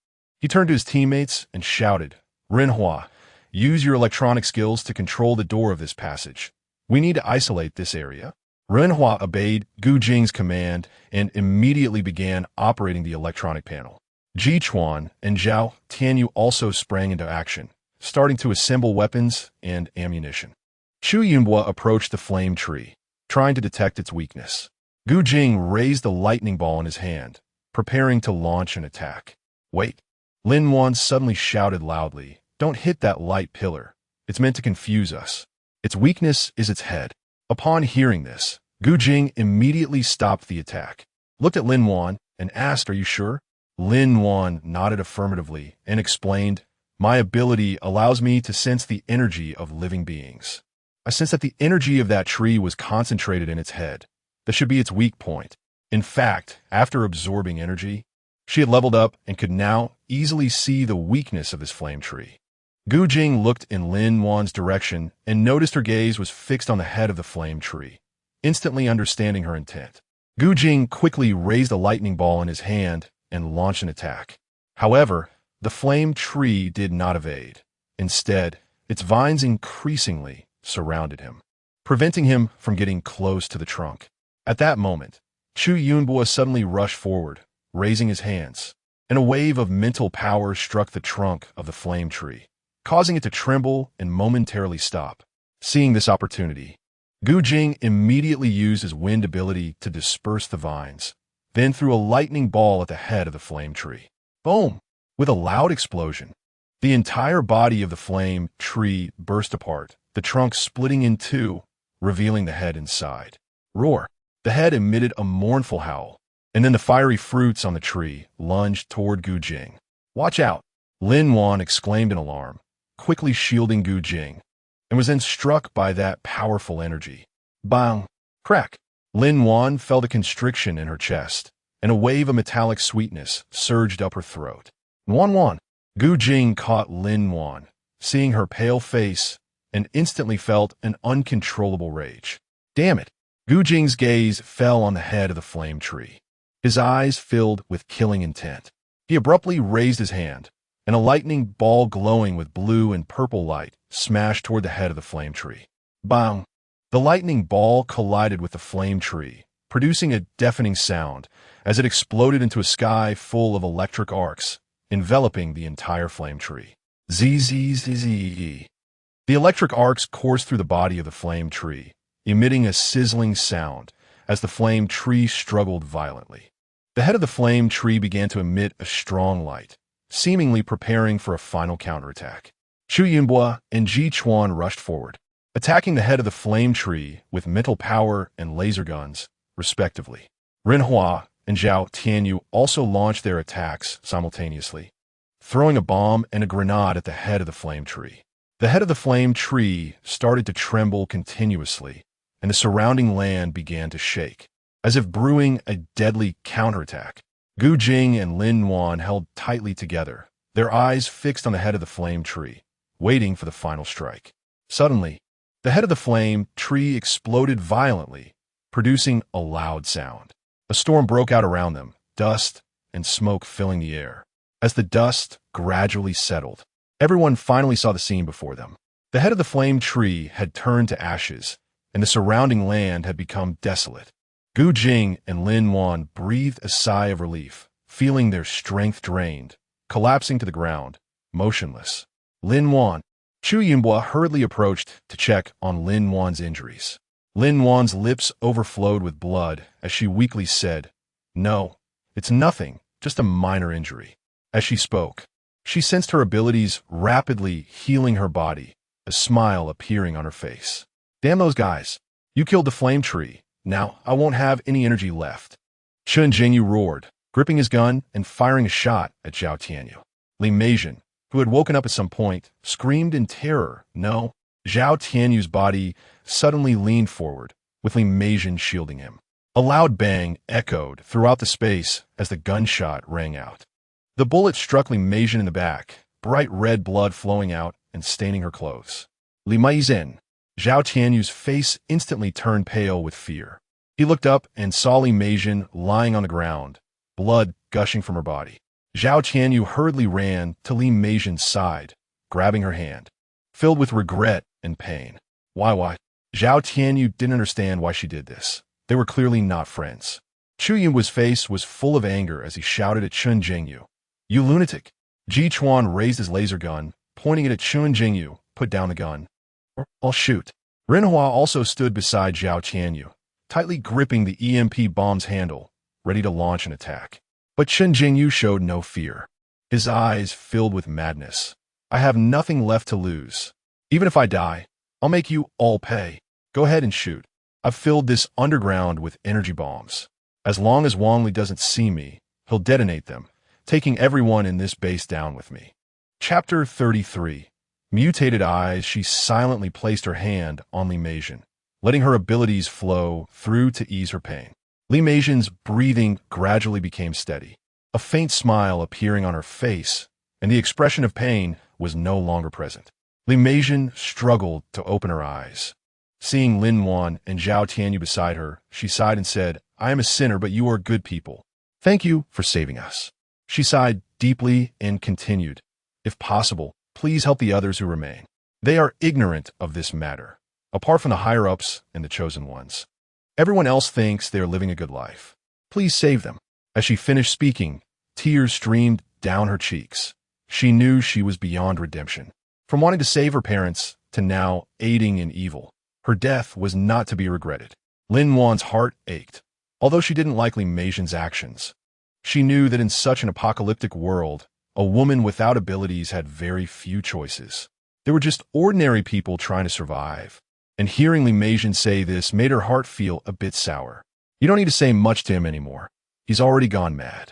He turned to his teammates and shouted, Renhua, use your electronic skills to control the door of this passage. We need to isolate this area. Renhua obeyed Gu Jing's command and immediately began operating the electronic panel. Jichuan and Zhao Tianyu also sprang into action, starting to assemble weapons and ammunition. Chu Yinbo approached the flame tree, trying to detect its weakness. Gu Jing raised a lightning ball in his hand, preparing to launch an attack. Wait! Lin Wan suddenly shouted loudly, Don't hit that light pillar. It's meant to confuse us. Its weakness is its head. Upon hearing this, Gu Jing immediately stopped the attack, looked at Lin Wan, and asked, Are you sure? Lin Wan nodded affirmatively and explained, My ability allows me to sense the energy of living beings. I sense that the energy of that tree was concentrated in its head. That should be its weak point. In fact, after absorbing energy, she had leveled up and could now easily see the weakness of this flame tree. Gu Jing looked in Lin Wan's direction and noticed her gaze was fixed on the head of the flame tree, instantly understanding her intent. Gu Jing quickly raised a lightning ball in his hand and launched an attack. However, the flame tree did not evade. Instead, its vines increasingly surrounded him, preventing him from getting close to the trunk. At that moment, Chu Yunbo suddenly rushed forward, raising his hands, and a wave of mental power struck the trunk of the flame tree, causing it to tremble and momentarily stop. Seeing this opportunity, Gu Jing immediately used his wind ability to disperse the vines, then threw a lightning ball at the head of the flame tree. Boom! With a loud explosion, the entire body of the flame tree burst apart, the trunk splitting in two, revealing the head inside. Roar! The head emitted a mournful howl, and then the fiery fruits on the tree lunged toward Gu Jing. Watch out! Lin Wan exclaimed in alarm, quickly shielding Gu Jing, and was then struck by that powerful energy. Bang! Crack! Lin Wan felt a constriction in her chest, and a wave of metallic sweetness surged up her throat. Wan! Gu Jing caught Lin Wan, seeing her pale face, and instantly felt an uncontrollable rage. Damn it! Gu Jing's gaze fell on the head of the flame tree, his eyes filled with killing intent. He abruptly raised his hand, and a lightning ball glowing with blue and purple light smashed toward the head of the flame tree. Bang! The lightning ball collided with the flame tree, producing a deafening sound as it exploded into a sky full of electric arcs, enveloping the entire flame tree. Zzz. The electric arcs coursed through the body of the flame tree, emitting a sizzling sound as the flame tree struggled violently. The head of the flame tree began to emit a strong light, seemingly preparing for a final counterattack. Chu Yunbo and Ji Chuan rushed forward, attacking the head of the flame tree with mental power and laser guns, respectively. Ren Hua and Zhao Tianyu also launched their attacks simultaneously, throwing a bomb and a grenade at the head of the flame tree. The head of the flame tree started to tremble continuously, and the surrounding land began to shake, as if brewing a deadly counterattack. Gu Jing and Lin Wan held tightly together, their eyes fixed on the head of the flame tree, waiting for the final strike. Suddenly, the head of the flame tree exploded violently, producing a loud sound. A storm broke out around them, dust and smoke filling the air. As the dust gradually settled, everyone finally saw the scene before them. The head of the flame tree had turned to ashes, and the surrounding land had become desolate. Gu Jing and Lin Wan breathed a sigh of relief, feeling their strength drained, collapsing to the ground, motionless. Lin Wan. Chu Yunbo hurriedly approached to check on Lin Wan's injuries. Lin Wan's lips overflowed with blood as she weakly said, "No, it's nothing, just a minor injury." As she spoke, she sensed her abilities rapidly healing her body, a smile appearing on her face. "Damn those guys. You killed the flame tree. Now I won't have any energy left." Chen Jingyu roared, gripping his gun and firing a shot at Zhao Tianyu. Li Meijin, who had woken up at some point, screamed in terror. No. Zhao Tianyu's body suddenly leaned forward, with Li Meijin shielding him. A loud bang echoed throughout the space as the gunshot rang out. The bullet struck Li Meijin in the back, bright red blood flowing out and staining her clothes. Li Meijin. Zhao Tianyu's face instantly turned pale with fear. He looked up and saw Li Meijin lying on the ground, blood gushing from her body. Zhao Tianyu hurriedly ran to Li Meijin's side, grabbing her hand, filled with regret and pain. Why? Zhao Tianyu didn't understand why she did this. They were clearly not friends. Chu Yunbo's face was full of anger as he shouted at Chen Jingyu, "You lunatic!" Ji Chuan raised his laser gun, pointing it at Chen Jingyu. "Put down the gun, or I'll shoot." Ren Hua also stood beside Zhao Tianyu, tightly gripping the EMP bomb's handle, ready to launch an attack. But Chen Jingyu showed no fear. His eyes filled with madness. "I have nothing left to lose. Even if I die, I'll make you all pay. Go ahead and shoot. I've filled this underground with energy bombs. As long as Wang Li doesn't see me, he'll detonate them, taking everyone in this base down with me." Chapter 33. Mutated eyes, she silently placed her hand on Li Meijin, letting her abilities flow through to ease her pain. Li Meijin's breathing gradually became steady, a faint smile appearing on her face, and the expression of pain was no longer present. Li Meijin struggled to open her eyes. Seeing Lin Wan and Zhao Tianyu beside her, she sighed and said, "I am a sinner, but you are good people. Thank you for saving us." She sighed deeply and continued, "If possible, please help the others who remain. They are ignorant of this matter, apart from the higher-ups and the chosen ones. Everyone else thinks they are living a good life. Please save them." As she finished speaking, tears streamed down her cheeks. She knew she was beyond redemption. From wanting to save her parents to now aiding in evil, her death was not to be regretted. Lin Wan's heart ached. Although she didn't like Li Meijin's actions, she knew that in such an apocalyptic world, a woman without abilities had very few choices. They were just ordinary people trying to survive. And hearing Li Meijin say this made her heart feel a bit sour. You don't need to say much to him anymore. He's already gone mad.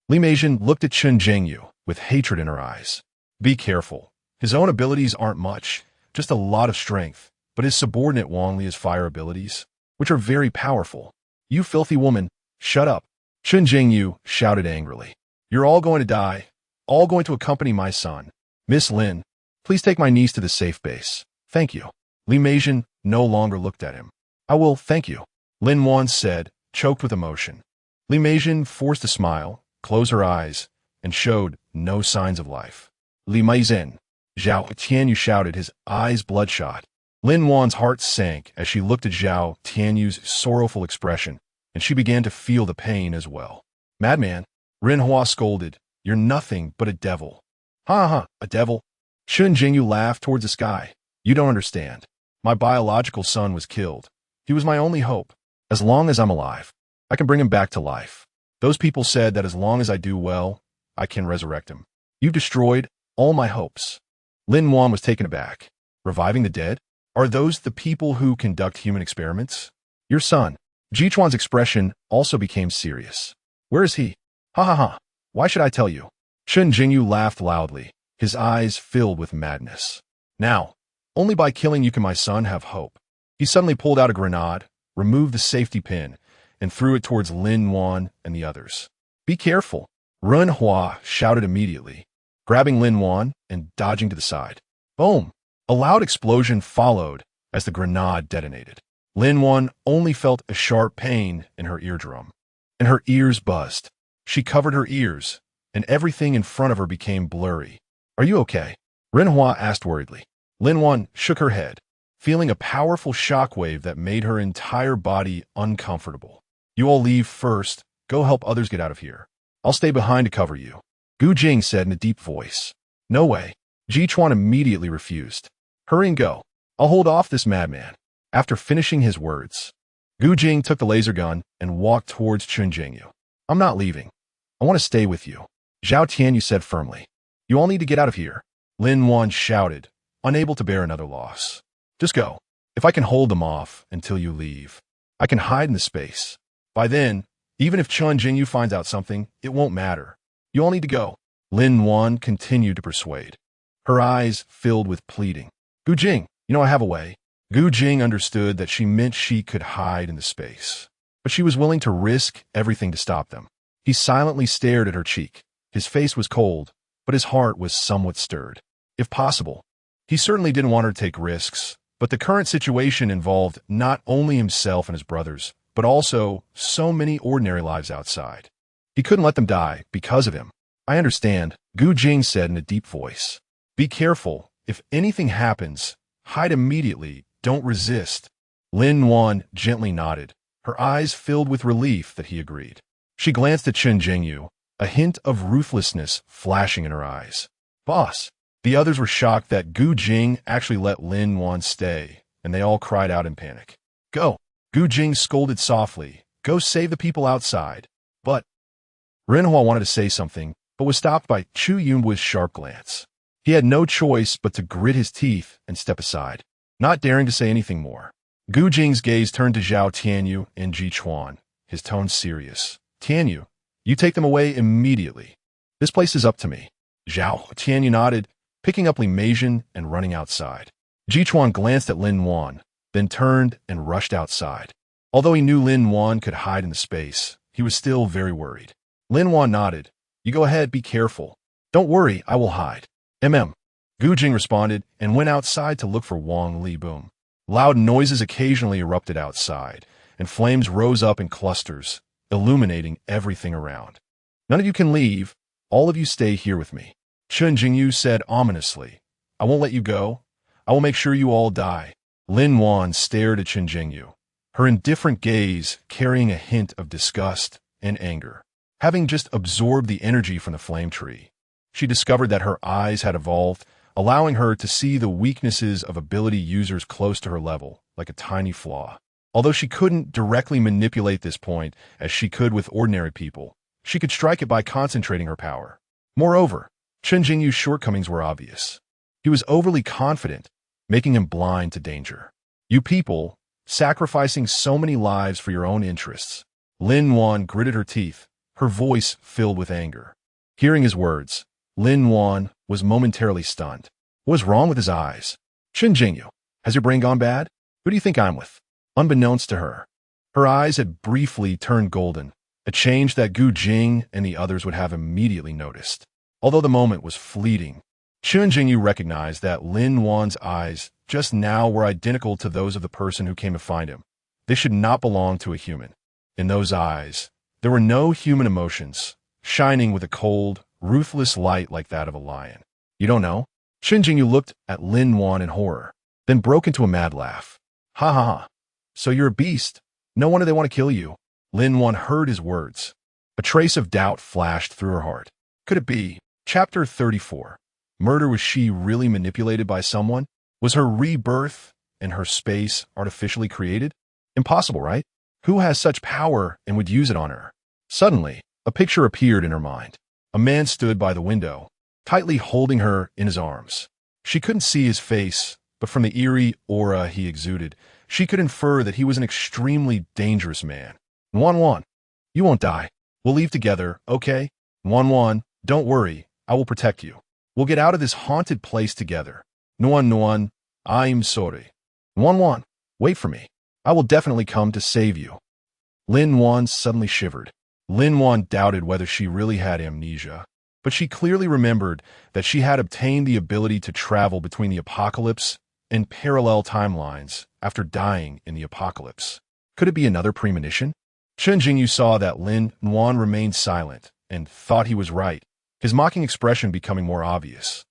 Li Meijin looked at Chen Zhengyu with hatred in her eyes. Be careful. His own abilities aren't much, just a lot of strength, but his subordinate Wang Li has fire abilities, which are very powerful. You filthy woman, shut up. Chen Zhengyu shouted angrily. You're all going to die, all going to accompany my son. Miss Lin, please take my niece to the safe base. Thank you. Li Meijin no longer looked at him. I will, thank you, Lin Wan said, choked with emotion. Li Meijin forced a smile, closed her eyes, and showed no signs of life. Li Meijin, Zhao Tianyu shouted, his eyes bloodshot. Lin Wan's heart sank as she looked at Zhao Tianyu's sorrowful expression, and she began to feel the pain as well. Madman, Ren Hua scolded, you're nothing but a devil. Ha ha, a devil? Chen Jingyu laughed towards the sky. You don't understand. My biological son was killed. He was my only hope. As long as I'm alive, I can bring him back to life. Those people said that as long as I do well, I can resurrect him. You've destroyed all my hopes. Lin Wan was taken aback. Reviving the dead? Are those the people who conduct human experiments? Your son. Jichuan's expression also became serious. Where is he? Ha ha ha. Why should I tell you? Chen Jingyu laughed loudly, his eyes filled with madness. Now, only by killing you can my son have hope. He suddenly pulled out a grenade, removed the safety pin, and threw it towards Lin Wan and the others. Be careful, Ren Hua shouted immediately, grabbing Lin Wan and dodging to the side. Boom! A loud explosion followed as the grenade detonated. Lin Wan only felt a sharp pain in her eardrum, and her ears buzzed. She covered her ears, and everything in front of her became blurry. Are you okay? Ren Hua asked worriedly. Lin Wan shook her head, feeling a powerful shockwave that made her entire body uncomfortable. You all leave first. Go help others get out of here. I'll stay behind to cover you, Gu Jing said in a deep voice. No way. Jichuan immediately refused. Hurry and go. I'll hold off this madman. After finishing his words, Gu Jing took the laser gun and walked towards Chen Jingyu. I'm not leaving. I want to stay with you, Zhao Tianyu said firmly. You all need to get out of here, Lin Wan shouted, unable to bear another loss. Just go. If I can hold them off until you leave, I can hide in the space. By then, even if Chen Jingyu finds out something, it won't matter. You all need to go. Lin Wan continued to persuade, her eyes filled with pleading. Gu Jing, I have a way. Gu Jing understood that she meant she could hide in the space, but she was willing to risk everything to stop them. He silently stared at her cheek. His face was cold, but his heart was somewhat stirred. If possible, he certainly didn't want her to take risks, but the current situation involved not only himself and his brothers, but also so many ordinary lives outside. He couldn't let them die because of him. I understand, Gu Jing said in a deep voice. Be careful. If anything happens, hide immediately. Don't resist. Lin Wan gently nodded, her eyes filled with relief that he agreed. She glanced at Chen Jingyu, a hint of ruthlessness flashing in her eyes. Boss. The others were shocked that Gu Jing actually let Lin Wan stay, and they all cried out in panic. Go. Gu Jing scolded softly. Go save the people outside. But Ren Hua wanted to say something, but was stopped by Chu Yunbui's sharp glance. He had no choice but to grit his teeth and step aside, not daring to say anything more. Gu Jing's gaze turned to Zhao Tianyu and Jichuan, his tone serious. Tianyu, you take them away immediately. This place is up to me. Zhao Tianyu nodded, picking up Li Meijin and running outside. Jichuan glanced at Lin Wan, then turned and rushed outside. Although he knew Lin Wan could hide in the space, he was still very worried. Lin Wan nodded. You go ahead, be careful. Don't worry, I will hide. Gu Jing responded and went outside to look for Wang Li Boom. Loud noises occasionally erupted outside, and flames rose up in clusters, illuminating everything around. None of you can leave. All of you stay here with me, Chen Jingyu said ominously. I won't let you go. I will make sure you all die. Lin Wan stared at Chen Jingyu, her indifferent gaze carrying a hint of disgust and anger. Having just absorbed the energy from the flame tree, she discovered that her eyes had evolved, allowing her to see the weaknesses of ability users close to her level, like a tiny flaw. Although she couldn't directly manipulate this point as she could with ordinary people, she could strike it by concentrating her power. Moreover, Chen Jingyu's shortcomings were obvious. He was overly confident, making him blind to danger. You people, sacrificing so many lives for your own interests. Lin Wan gritted her teeth, her voice filled with anger. Hearing his words, Lin Wan was momentarily stunned. What was wrong with his eyes? Chen Jingyu, has your brain gone bad? Who do you think I'm with? Unbeknownst to her, her eyes had briefly turned golden, a change that Gu Jing and the others would have immediately noticed. Although the moment was fleeting, Chen Jingyu recognized that Lin Wan's eyes just now were identical to those of the person who came to find him. They should not belong to a human. In those eyes, there were no human emotions, shining with a cold, ruthless light like that of a lion. You don't know? Chen Jingyu looked at Lin Wan in horror, then broke into a mad laugh. Ha ha ha. So you're a beast. No wonder they want to kill you. Lin Wan heard his words. A trace of doubt flashed through her heart. Could it be? Chapter 34. Murder. Was she really manipulated by someone? Was her rebirth and her space artificially created? Impossible, right? Who has such power and would use it on her? Suddenly, a picture appeared in her mind. A man stood by the window, tightly holding her in his arms. She couldn't see his face, but from the eerie aura he exuded, she could infer that he was an extremely dangerous man. Wan, you won't die. We'll leave together, okay? Wan, don't worry. I will protect you. We'll get out of this haunted place together. Nuan, I'm sorry. Wan, wait for me. I will definitely come to save you. Lin Wan suddenly shivered. Lin Wan doubted whether she really had amnesia, but she clearly remembered that she had obtained the ability to travel between the apocalypse and parallel timelines after dying in the apocalypse. Could it be another premonition? Chen Jingyu saw that Lin Wan remained silent and thought he was right, his mocking expression becoming more obvious.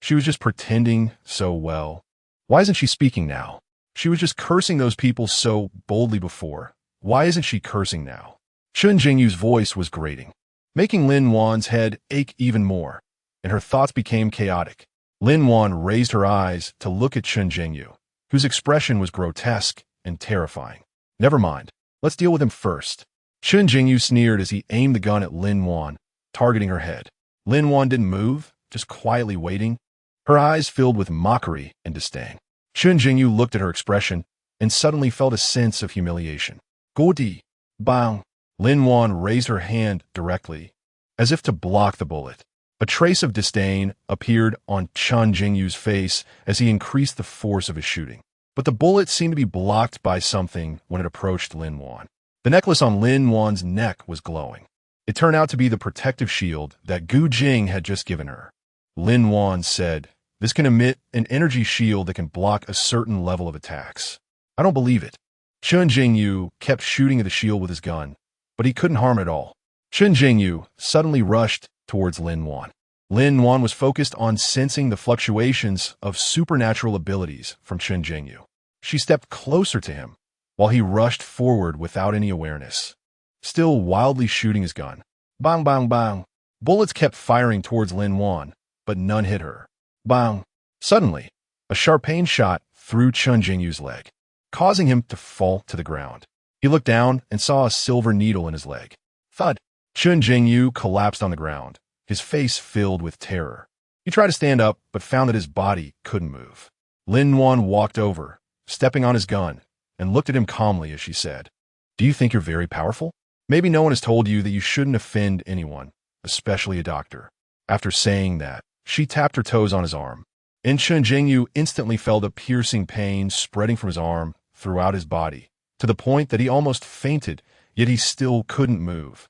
She was just pretending so well. Why isn't she speaking now? She was just cursing those people so boldly before. Why isn't she cursing now? Chen Jingyu's voice was grating, making Lin Wan's head ache even more, and her thoughts became chaotic. Lin Wan raised her eyes to look at Chen Jingyu, whose expression was grotesque and terrifying. Never mind. Let's deal with him first. Chen Jingyu sneered as he aimed the gun at Lin Wan, targeting her head. Lin Wan didn't move, just quietly waiting, her eyes filled with mockery and disdain. Chen Jingyu looked at her expression and suddenly felt a sense of humiliation. Godi, bang. Lin Wan raised her hand directly, as if to block the bullet. A trace of disdain appeared on Chen Jingyu's face as he increased the force of his shooting. But the bullet seemed to be blocked by something when it approached Lin Wan. The necklace on Lin Wan's neck was glowing. It turned out to be the protective shield that Gu Jing had just given her. Lin Wan said, "This can emit an energy shield that can block a certain level of attacks." I don't believe it. Chen Jingyu kept shooting at the shield with his gun, but he couldn't harm it at all. Chen Jingyu suddenly rushed towards Lin Wan. Lin Wan was focused on sensing the fluctuations of supernatural abilities from Chen Jingyu. She stepped closer to him, while he rushed forward without any awareness, still wildly shooting his gun. Bang, bang, bang. Bullets kept firing towards Lin Wan, but none hit her. Bang. Suddenly, a sharp pain shot through Chen Jingyu's leg, causing him to fall to the ground. He looked down and saw a silver needle in his leg. Thud. Chen Jingyu collapsed on the ground, his face filled with terror. He tried to stand up, but found that his body couldn't move. Lin Wan walked over, stepping on his gun, and looked at him calmly as she said, "Do you think you're very powerful? Maybe no one has told you that you shouldn't offend anyone, especially a doctor." After saying that, she tapped her toes on his arm, and Chen Jingyu instantly felt a piercing pain spreading from his arm throughout his body, to the point that he almost fainted, yet he still couldn't move,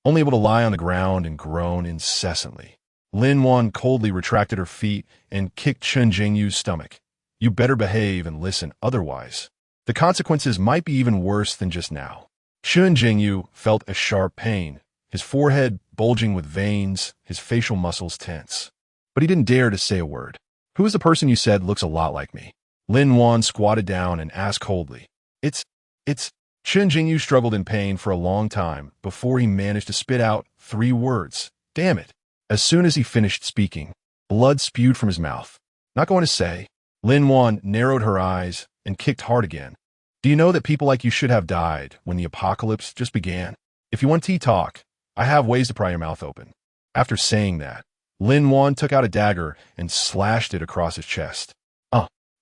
only able to lie on the ground and groan incessantly. Lin Wan coldly retracted her feet and kicked Chen Jingyu's stomach. You better behave and listen, otherwise the consequences might be even worse than just now. Chen Jingyu felt a sharp pain, his forehead bulging with veins, his facial muscles tense. But he didn't dare to say a word. Who is the person you said looks a lot like me? Lin Wan squatted down and asked coldly. It's... Chen Jingyu struggled in pain for a long time before he managed to spit out 3 words. Damn it. As soon as he finished speaking, blood spewed from his mouth. Not going to say. Lin Wan narrowed her eyes and kicked hard again. Do you know that people like you should have died when the apocalypse just began? If you want tea talk, I have ways to pry your mouth open. After saying that, Lin Wan took out a dagger and slashed it across his chest.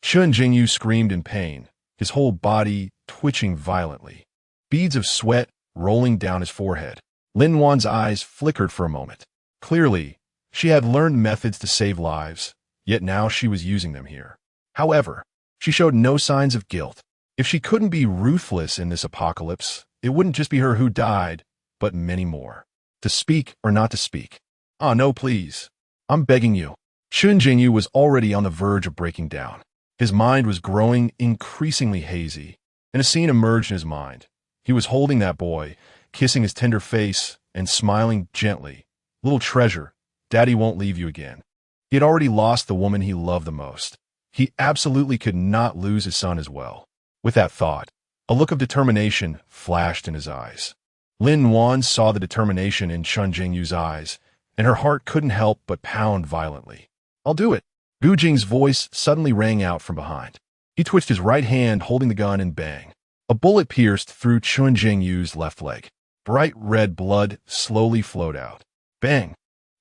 Chen Jingyu screamed in pain, his whole body twitching violently. Beads of sweat rolling down his forehead. Lin Wan's eyes flickered for a moment. Clearly, she had learned methods to save lives, yet now she was using them here. However, she showed no signs of guilt. If she couldn't be ruthless in this apocalypse, it wouldn't just be her who died, but many more. To speak or not to speak? No, please. I'm begging you. Chen Jingyu was already on the verge of breaking down. His mind was growing increasingly hazy, and a scene emerged in his mind. He was holding that boy, kissing his tender face and smiling gently. Little treasure, Daddy won't leave you again. He had already lost the woman he loved the most. He absolutely could not lose his son as well. With that thought, a look of determination flashed in his eyes. Lin Wan saw the determination in Chen Jingyu's eyes, and her heart couldn't help but pound violently. I'll do it. Gu Jing's voice suddenly rang out from behind. He twitched his right hand holding the gun and bang. A bullet pierced through Chen Jingyu's left leg. Bright red blood slowly flowed out. Bang!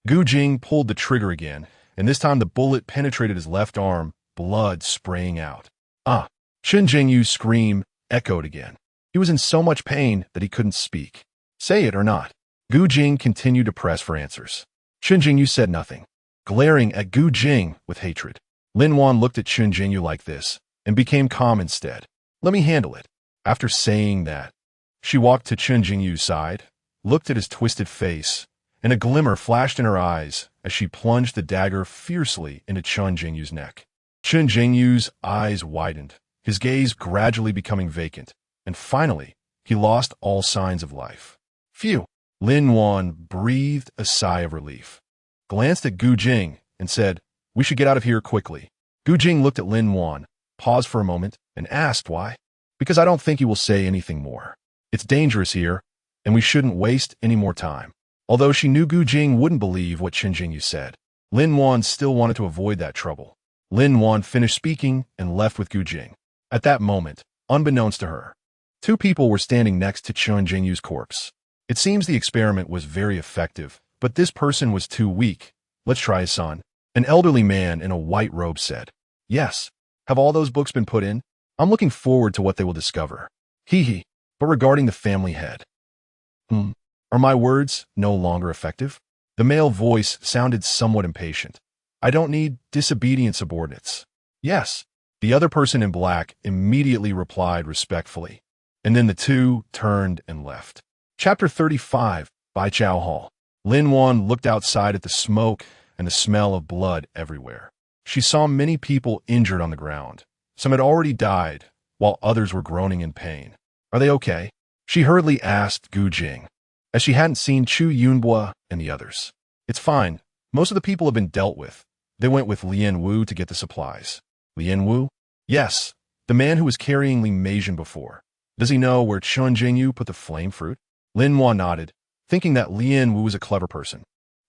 Gu Jing pulled the trigger again, and this time the bullet penetrated his left arm, blood spraying out. Chen Jingyu's scream echoed again. He was in so much pain that he couldn't speak. Say it or not. Gu Jing continued to press for answers. Chen Jingyu said nothing, glaring at Gu Jing with hatred. Lin Wan looked at Chen Jingyu like this and became calm instead. Let me handle it. After saying that, she walked to Chen Jingyu's side, looked at his twisted face, and a glimmer flashed in her eyes as she plunged the dagger fiercely into Chen Jingyu's neck. Chen Jingyu's eyes widened, his gaze gradually becoming vacant, and finally, he lost all signs of life. Phew! Lin Wan breathed a sigh of relief, glanced at Gu Jing, and said, we should get out of here quickly. Gu Jing looked at Lin Wan, paused for a moment, and asked why. Because I don't think he will say anything more. It's dangerous here, and we shouldn't waste any more time. Although she knew Gu Jing wouldn't believe what Chen Jingyu said, Lin Wan still wanted to avoid that trouble. Lin Wan finished speaking and left with Gu Jing. At that moment, unbeknownst to her, 2 people were standing next to Chen Jingyu's corpse. It seems the experiment was very effective, but this person was too weak. Let's try his son. An elderly man in a white robe said. Yes. Have all those books been put in? I'm looking forward to what they will discover. Hee. But regarding the family head. Are my words no longer effective? The male voice sounded somewhat impatient. I don't need disobedient subordinates. Yes. The other person in black immediately replied respectfully. And then the 2 turned and left. Chapter 35, Bai Chao Hall. Lin Wan looked outside at the smoke and the smell of blood everywhere. She saw many people injured on the ground. Some had already died, while others were groaning in pain. Are they okay? She hurriedly asked Gu Jing, as she hadn't seen Chu Yunbua and the others. It's fine. Most of the people have been dealt with. They went with Lian Wu to get the supplies. Lian Wu? Yes, the man who was carrying Li Meijin before. Does he know where Chen Jingyu put the flame fruit? Lin Wan nodded, thinking that Lian Wu was a clever person.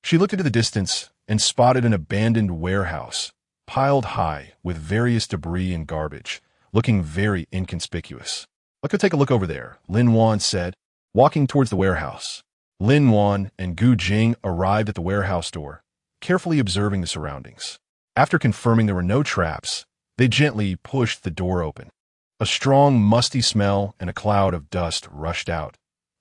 She looked into the distance and spotted an abandoned warehouse, piled high with various debris and garbage, looking very inconspicuous. Let's go take a look over there, Lin Wan said, walking towards the warehouse. Lin Wan and Gu Jing arrived at the warehouse door, carefully observing the surroundings. After confirming there were no traps, they gently pushed the door open. A strong, musty smell and a cloud of dust rushed out,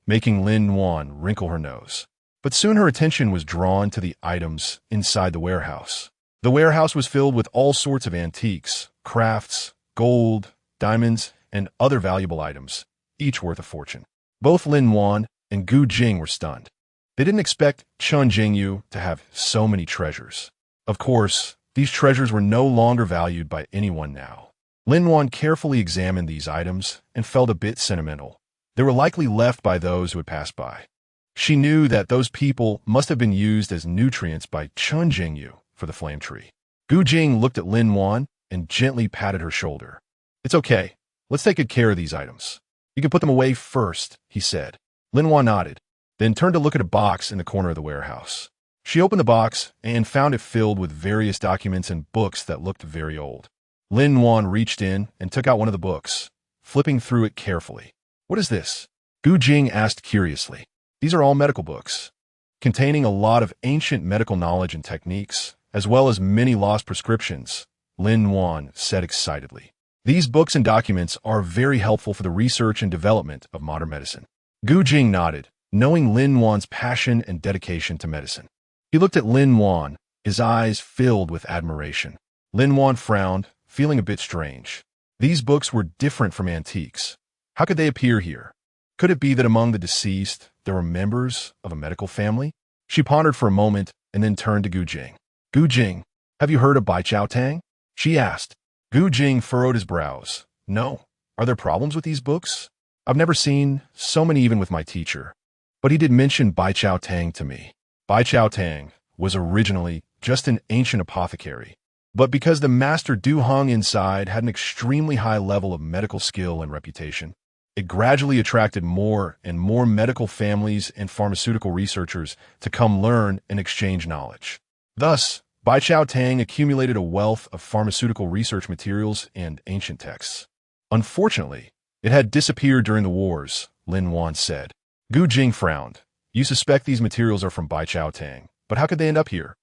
making Lin Wan wrinkle her nose. But soon her attention was drawn to the items inside the warehouse. The warehouse was filled with all sorts of antiques, crafts, gold, diamonds, and other valuable items, each worth a fortune. Both Lin Wan and Gu Jing were stunned. They didn't expect Chen Jingyu to have so many treasures. Of course, these treasures were no longer valued by anyone now. Lin Wan carefully examined these items and felt a bit sentimental. They were likely left by those who had passed by. She knew that those people must have been used as nutrients by Chen Jingyu for the flame tree. Gu Jing looked at Lin Wan and gently patted her shoulder. "It's okay. Let's take good care of these items. You can put them away first," he said. Lin Wan nodded, then turned to look at a box in the corner of the warehouse. She opened the box and found it filled with various documents and books that looked very old. Lin Wan reached in and took out one of the books, flipping through it carefully. "What is this?" Gu Jing asked curiously. "These are all medical books, containing a lot of ancient medical knowledge and techniques, as well as many lost prescriptions," Lin Wan said excitedly. "These books and documents are very helpful for the research and development of modern medicine." Gu Jing nodded, knowing Lin Wan's passion and dedication to medicine. He looked at Lin Wan, his eyes filled with admiration. Lin Wan frowned, feeling a bit strange. These books were different from antiques. How could they appear here? Could it be that among the deceased, there were members of a medical family? She pondered for a moment and then turned to Gu Jing. "Gu Jing, have you heard of Bai Chao Tang?" she asked. Gu Jing furrowed his brows. "No. Are there problems with these books? I've never seen so many even with my teacher. But he did mention Bai Chao Tang to me." Bai Chao Tang was originally just an ancient apothecary, but because the master Du Hong inside had an extremely high level of medical skill and reputation, it gradually attracted more and more medical families and pharmaceutical researchers to come learn and exchange knowledge. Thus, Bai Chao Tang accumulated a wealth of pharmaceutical research materials and ancient texts. Unfortunately, it had disappeared during the wars, Lin Wan said. Gu Jing frowned. "You suspect these materials are from Bai Chao Tang, but how could they end up here?"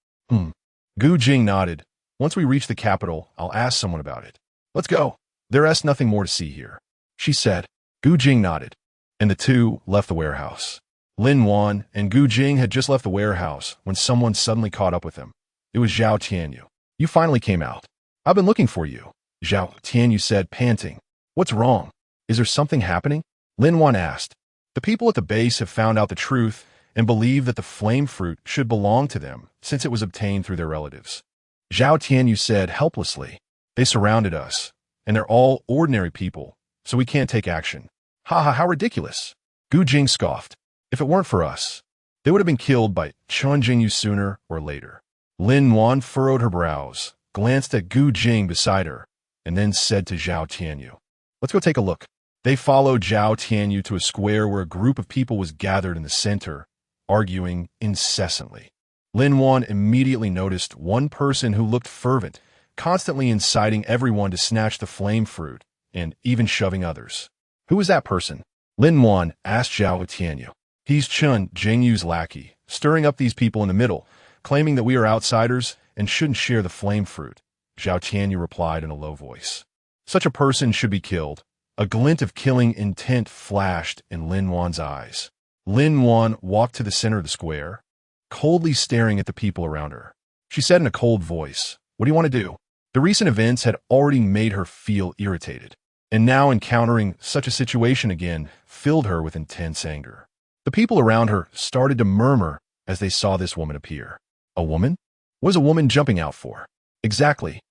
Gu Jing nodded. "Once we reach the capital, I'll ask someone about it. Let's go. There is nothing more to see here," she said. Gu Jing nodded, and the two left the warehouse. Lin Wan and Gu Jing had just left the warehouse when someone suddenly caught up with them. It was Zhao Tianyu. "You finally came out. I've been looking for you," Zhao Tianyu said, panting. "What's wrong? Is there something happening?" Lin Wan asked. "The people at the base have found out the truth and believe that the flame fruit should belong to them since it was obtained through their relatives," Zhao Tianyu said helplessly. "They surrounded us, and they're all ordinary people, so we can't take action." "Ha ha, how ridiculous!" Gu Jing scoffed. "If it weren't for us, they would have been killed by Chen Jingyu sooner or later." Lin Wan furrowed her brows, glanced at Gu Jing beside her, and then said to Zhao Tianyu, "Let's go take a look." They followed Zhao Tianyu to a square where a group of people was gathered in the center, arguing incessantly. Lin Wan immediately noticed one person who looked fervent, constantly inciting everyone to snatch the flame fruit, and even shoving others. "Who is that person?" Lin Wan asked Zhao Tianyu. "He's Chen Jingyu's lackey, stirring up these people in the middle, claiming that we are outsiders and shouldn't share the flame fruit," Zhao Tianyu replied in a low voice. "Such a person should be killed." A glint of killing intent flashed in Lin Wan's eyes. Lin Wan walked to the center of the square, coldly staring at the people around her. She said in a cold voice, "What do you want to do?" The recent events had already made her feel irritated, and now encountering such a situation again filled her with intense anger. The people around her started to murmur as they saw this woman appear. A woman? What was a woman jumping out for? Exactly.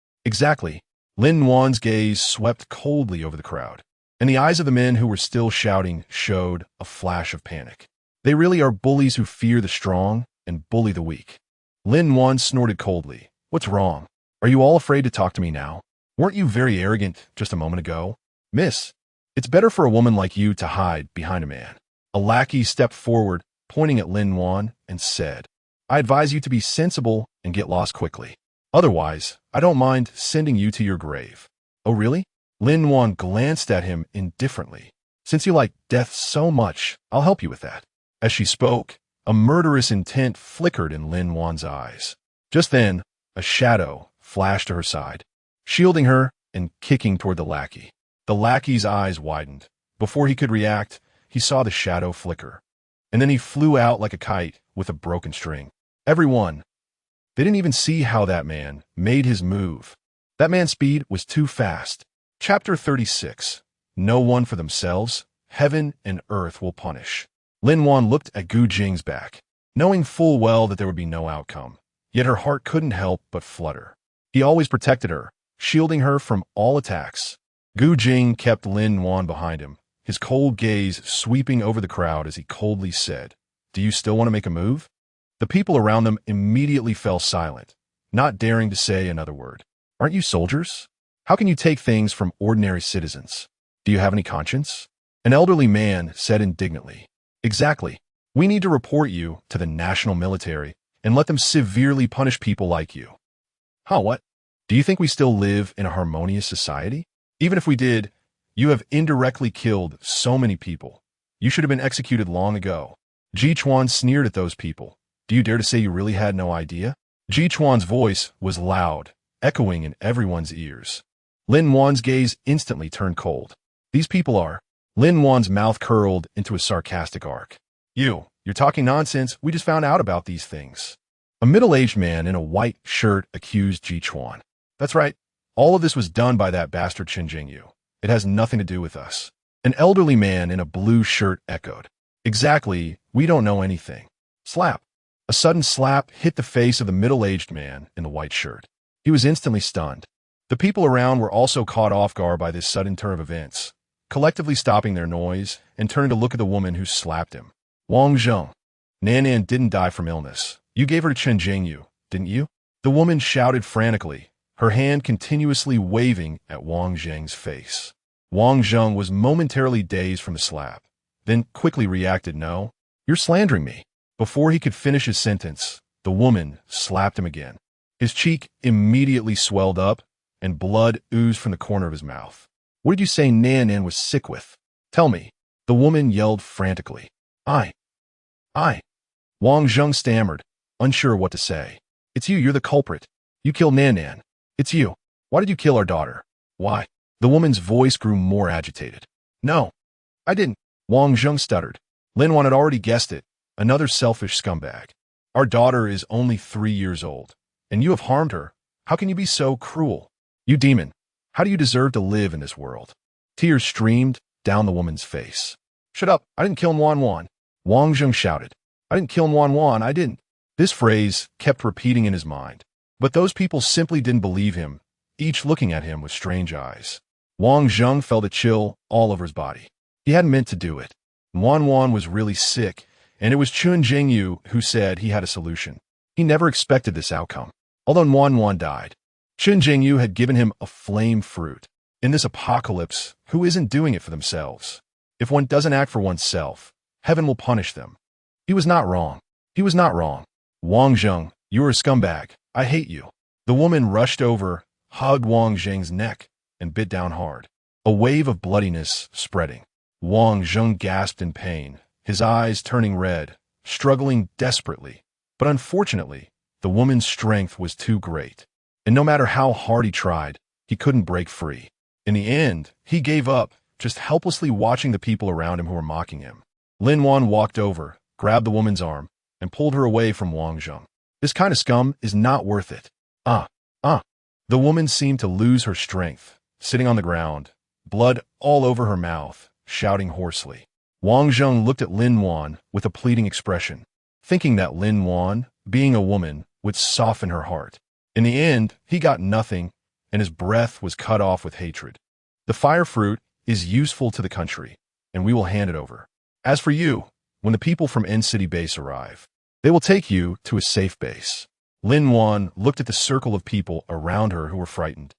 Lin Wan's gaze swept coldly over the crowd, and the eyes of the men who were still shouting showed a flash of panic. They really are bullies who fear the strong and bully the weak. Lin Wan snorted coldly. "What's wrong? Are you all afraid to talk to me now? Weren't you very arrogant just a moment ago? Miss, it's better for a woman like you to hide behind a man." A lackey stepped forward, pointing at Lin Wan, and said, "I advise you to be sensible and get lost quickly. Otherwise, I don't mind sending you to your grave." "Oh, really?" Lin Wan glanced at him indifferently. "Since you like death so much, I'll help you with that." As she spoke, a murderous intent flickered in Lin Wan's eyes. Just then, a shadow flashed to her side, shielding her and kicking toward the lackey. The lackey's eyes widened. Before he could react, he saw the shadow flicker, and then he flew out like a kite with a broken string. Everyone, they didn't even see how that man made his move. That man's speed was too fast. Chapter 36. No one for themselves. Heaven and earth will punish. Lin Wan looked at Gu Jing's back. knowing full well that there would be no outcome. Yet her heart couldn't help but flutter. He always protected her, shielding her from all attacks. Gu Jing kept Lin Wan behind him, his cold gaze sweeping over the crowd as he coldly said, "Do you still want to make a move?" The people around them immediately fell silent, not daring to say another word. "Aren't you soldiers? How can you take things from ordinary citizens? Do you have any conscience?" An elderly man said indignantly. "Exactly. We need to report you to the national military and let them severely punish people like you." "Huh, what? Do you think we still live in a harmonious society? Even if we did, you have indirectly killed so many people. You should have been executed long ago." Ji Chuan sneered at those people. "Do you dare to say you really had no idea?" Ji Chuan's voice was loud, echoing in everyone's ears. Lin Wan's gaze instantly turned cold. "These people are—" Lin Wan's mouth curled into a sarcastic arc. You're talking nonsense. We just found out about these things." A middle-aged man in a white shirt accused Ji Chuan. "That's right. All of this was done by that bastard Chen Jingyu. It has nothing to do with us." An elderly man in a blue shirt echoed. "Exactly. We don't know anything." Slap. A sudden slap hit the face of the middle-aged man in the white shirt. He was instantly stunned. The people around were also caught off guard by this sudden turn of events, collectively stopping their noise and turning to look at the woman who slapped him. "Wang Zheng, Nan didn't die from illness. You gave her to Chen Jingyu, didn't you?" The woman shouted frantically, her hand continuously waving at Wang Zheng's face. Wang Zheng was momentarily dazed from the slap, then quickly reacted, "No, you're slandering me." Before he could finish his sentence, the woman slapped him again. His cheek immediately swelled up, and blood oozed from the corner of his mouth. "What did you say Nan was sick with? Tell me." The woman yelled frantically. I. Wang Zheng stammered, unsure what to say. "It's you, you're the culprit. You killed Nan. It's you. Why did you kill our daughter?" "Why?" The woman's voice grew more agitated. "No, I didn't." Wang Zheng stuttered. Lin Wan had already guessed it. Another selfish scumbag. "Our daughter is only 3 years old, and you have harmed her. How can you be so cruel? You demon, how do you deserve to live in this world?" Tears streamed down the woman's face. "Shut up, I didn't kill Wan. Wang Zheng shouted. "I didn't kill Wan, I didn't." This phrase kept repeating in his mind, but those people simply didn't believe him, each looking at him with strange eyes. Wang Zheng felt a chill all over his body. He hadn't meant to do it. Wan was really sick, and it was Chen Jingyu who said he had a solution. He never expected this outcome. Although Wan died, Chen Jingyu had given him a flame fruit. In this apocalypse, who isn't doing it for themselves? If one doesn't act for oneself, heaven will punish them. He was not wrong. Wang Zheng, you're a scumbag. I hate you. The woman rushed over, hugged Wang Zheng's neck, and bit down hard. A wave of bloodiness spreading. Wang Zheng gasped in pain, his eyes turning red, struggling desperately. But unfortunately, the woman's strength was too great. And no matter how hard he tried, he couldn't break free. In the end, he gave up, just helplessly watching the people around him who were mocking him. Lin Wan walked over, grabbed the woman's arm, and pulled her away from Wang Zheng. "This kind of scum is not worth it." The woman seemed to lose her strength, sitting on the ground, blood all over her mouth, shouting hoarsely. Wang Zheng looked at Lin Wan with a pleading expression, thinking that Lin Wan, being a woman, would soften her heart. In the end, he got nothing, and his breath was cut off with hatred. "The fire fruit is useful to the country, and we will hand it over. As for you, when the people from N City base arrive, they will take you to a safe base." Lin Wan looked at the circle of people around her who were frightened.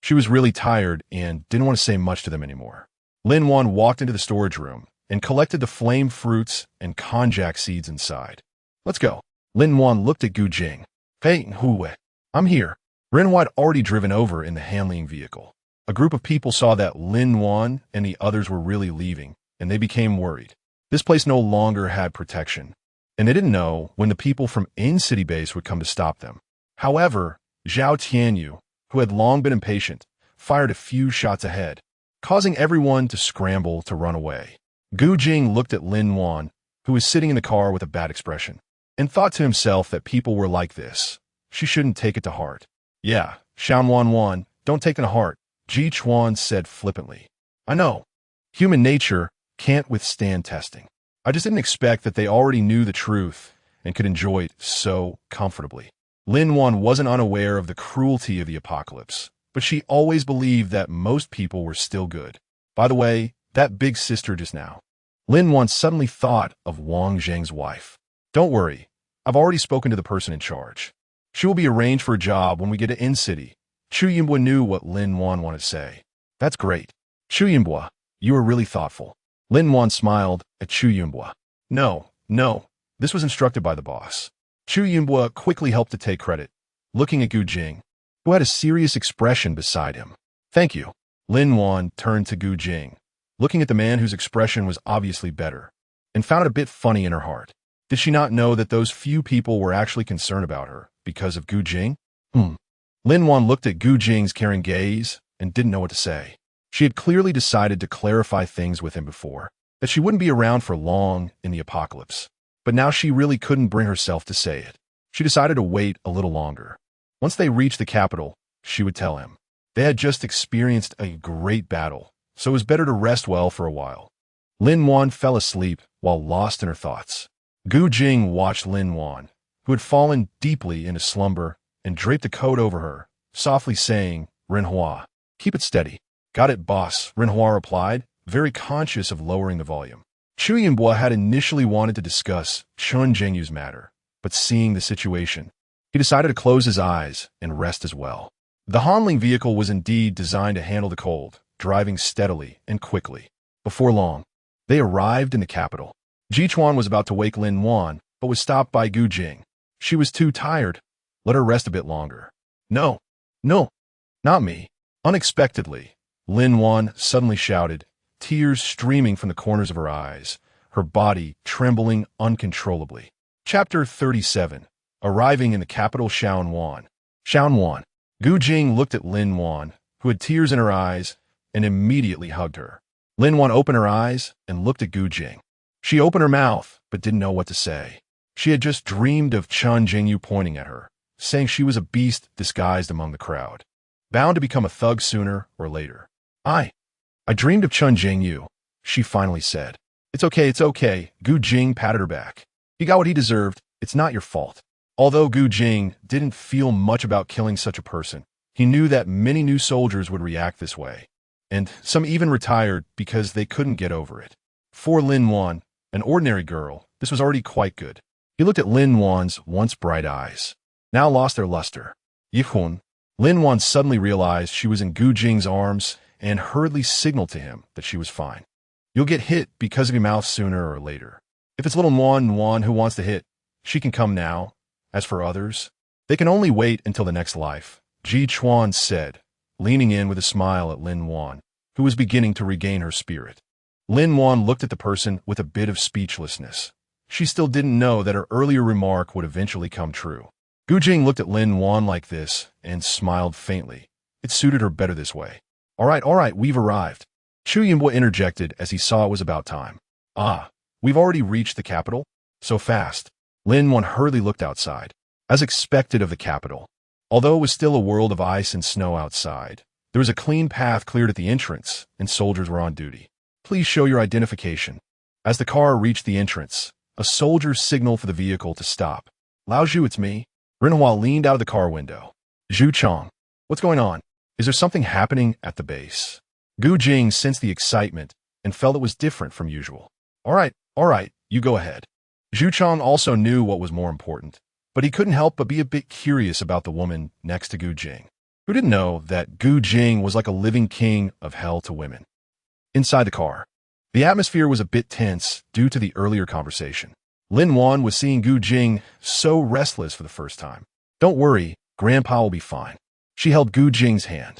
She was really tired and didn't want to say much to them anymore. Lin Wan walked into the storage room and collected the flame fruits and konjac seeds inside. "Let's go." Lin Wan looked at Gu Jing. "Hey, Huwe, I'm here." Ren had already driven over in the handling vehicle. A group of people saw that Lin Wan and the others were really leaving, and they became worried. This place no longer had protection, and they didn't know when the people from in-city base would come to stop them. However, Zhao Tianyu, who had long been impatient, fired a few shots ahead, causing everyone to scramble to run away. Gu Jing looked at Lin Wan, who was sitting in the car with a bad expression, and thought to himself that people were like this. She shouldn't take it to heart. "Yeah, Wan, don't take it to heart," Ji Chuan said flippantly. "I know. Human nature can't withstand testing. I just didn't expect that they already knew the truth and could enjoy it so comfortably. Lin-Wan wasn't unaware of the cruelty of the apocalypse, but she always believed that most people were still good. By the way, that big sister just now. Lin-Wan suddenly thought of Wang Zheng's wife. Don't worry, I've already spoken to the person in charge. She will be arranged for a job when we get to In-City. Chu Yinbua knew what Lin-Wan wanted to say. That's great. Chu Yinbua, you are really thoughtful. Lin-Wan smiled at Chu Yinbua. No, this was instructed by the boss. Chu Yinbua quickly helped to take credit, looking at Gu Jing, who had a serious expression beside him. Thank you. Lin-Wan turned to Gu Jing, looking at the man whose expression was obviously better, and found it a bit funny in her heart. Did she not know that those few people were actually concerned about her because of Gu Jing? Lin-Wan looked at Gu Jing's caring gaze and didn't know what to say. She had clearly decided to clarify things with him before, that she wouldn't be around for long in the apocalypse. But now she really couldn't bring herself to say it. She decided to wait a little longer. Once they reached the capital, she would tell him. They had just experienced a great battle, so it was better to rest well for a while. Lin-Wan fell asleep while lost in her thoughts. Gu Jing watched Lin-Wan, who had fallen deeply into slumber, and draped a coat over her, softly saying, Renhua, keep it steady. Got it, boss, Renhua replied, very conscious of lowering the volume. Chu Yinbua had initially wanted to discuss Chen Zhengyu's matter, but seeing the situation, he decided to close his eyes and rest as well. The Hanling vehicle was indeed designed to handle the cold, driving steadily and quickly. Before long, they arrived in the capital. Jichuan was about to wake Lin-Wan, but was stopped by Gu Jing. She was too tired. Let her rest a bit longer. No, not me. Unexpectedly, Lin-Wan suddenly shouted, tears streaming from the corners of her eyes, her body trembling uncontrollably. Chapter 37. Arriving in the capital Xiaowan. Gu Jing looked at Lin-Wan, who had tears in her eyes, and immediately hugged her. Lin-Wan opened her eyes and looked at Gu Jing. She opened her mouth, but didn't know what to say. She had just dreamed of Chen Zhengyu pointing at her, saying she was a beast disguised among the crowd, bound to become a thug sooner or later. I dreamed of Chen Zhengyu, she finally said. It's okay, Gu Jing patted her back. He got what he deserved, it's not your fault. Although Gu Jing didn't feel much about killing such a person, he knew that many new soldiers would react this way, and some even retired because they couldn't get over it. For Lin-Wan, an ordinary girl, this was already quite good. He looked at Lin-Wan's once bright eyes, now lost their luster. Yihun. Lin-Wan suddenly realized she was in Gu Jing's arms and hurriedly signaled to him that she was fine. You'll get hit because of your mouth sooner or later. If it's little Wan who wants to hit, she can come now. As for others, they can only wait until the next life, Jichuan said, leaning in with a smile at Lin-Wan, who was beginning to regain her spirit. Lin-Wan looked at the person with a bit of speechlessness. She still didn't know that her earlier remark would eventually come true. Gu Jing looked at Lin-Wan like this and smiled faintly. It suited her better this way. All right, we've arrived. Chu Yinbua interjected as he saw it was about time. We've already reached the capital? So fast. Lin-Wan hurriedly looked outside. As expected of the capital, although it was still a world of ice and snow outside, there was a clean path cleared at the entrance, and soldiers were on duty. Please show your identification. As the car reached the entrance, a soldier signaled for the vehicle to stop. Lao Zhu, it's me. Renhua leaned out of the car window. Zhu Chong. What's going on? Is there something happening at the base? Gu Jing sensed the excitement and felt it was different from usual. All right, you go ahead. Zhu Chong also knew what was more important, but he couldn't help but be a bit curious about the woman next to Gu Jing, who didn't know that Gu Jing was like a living king of hell to women. Inside the car, the atmosphere was a bit tense due to the earlier conversation. Lin-Wan was seeing Gu Jing so restless for the first time. Don't worry, Grandpa will be fine. She held Gu Jing's hand.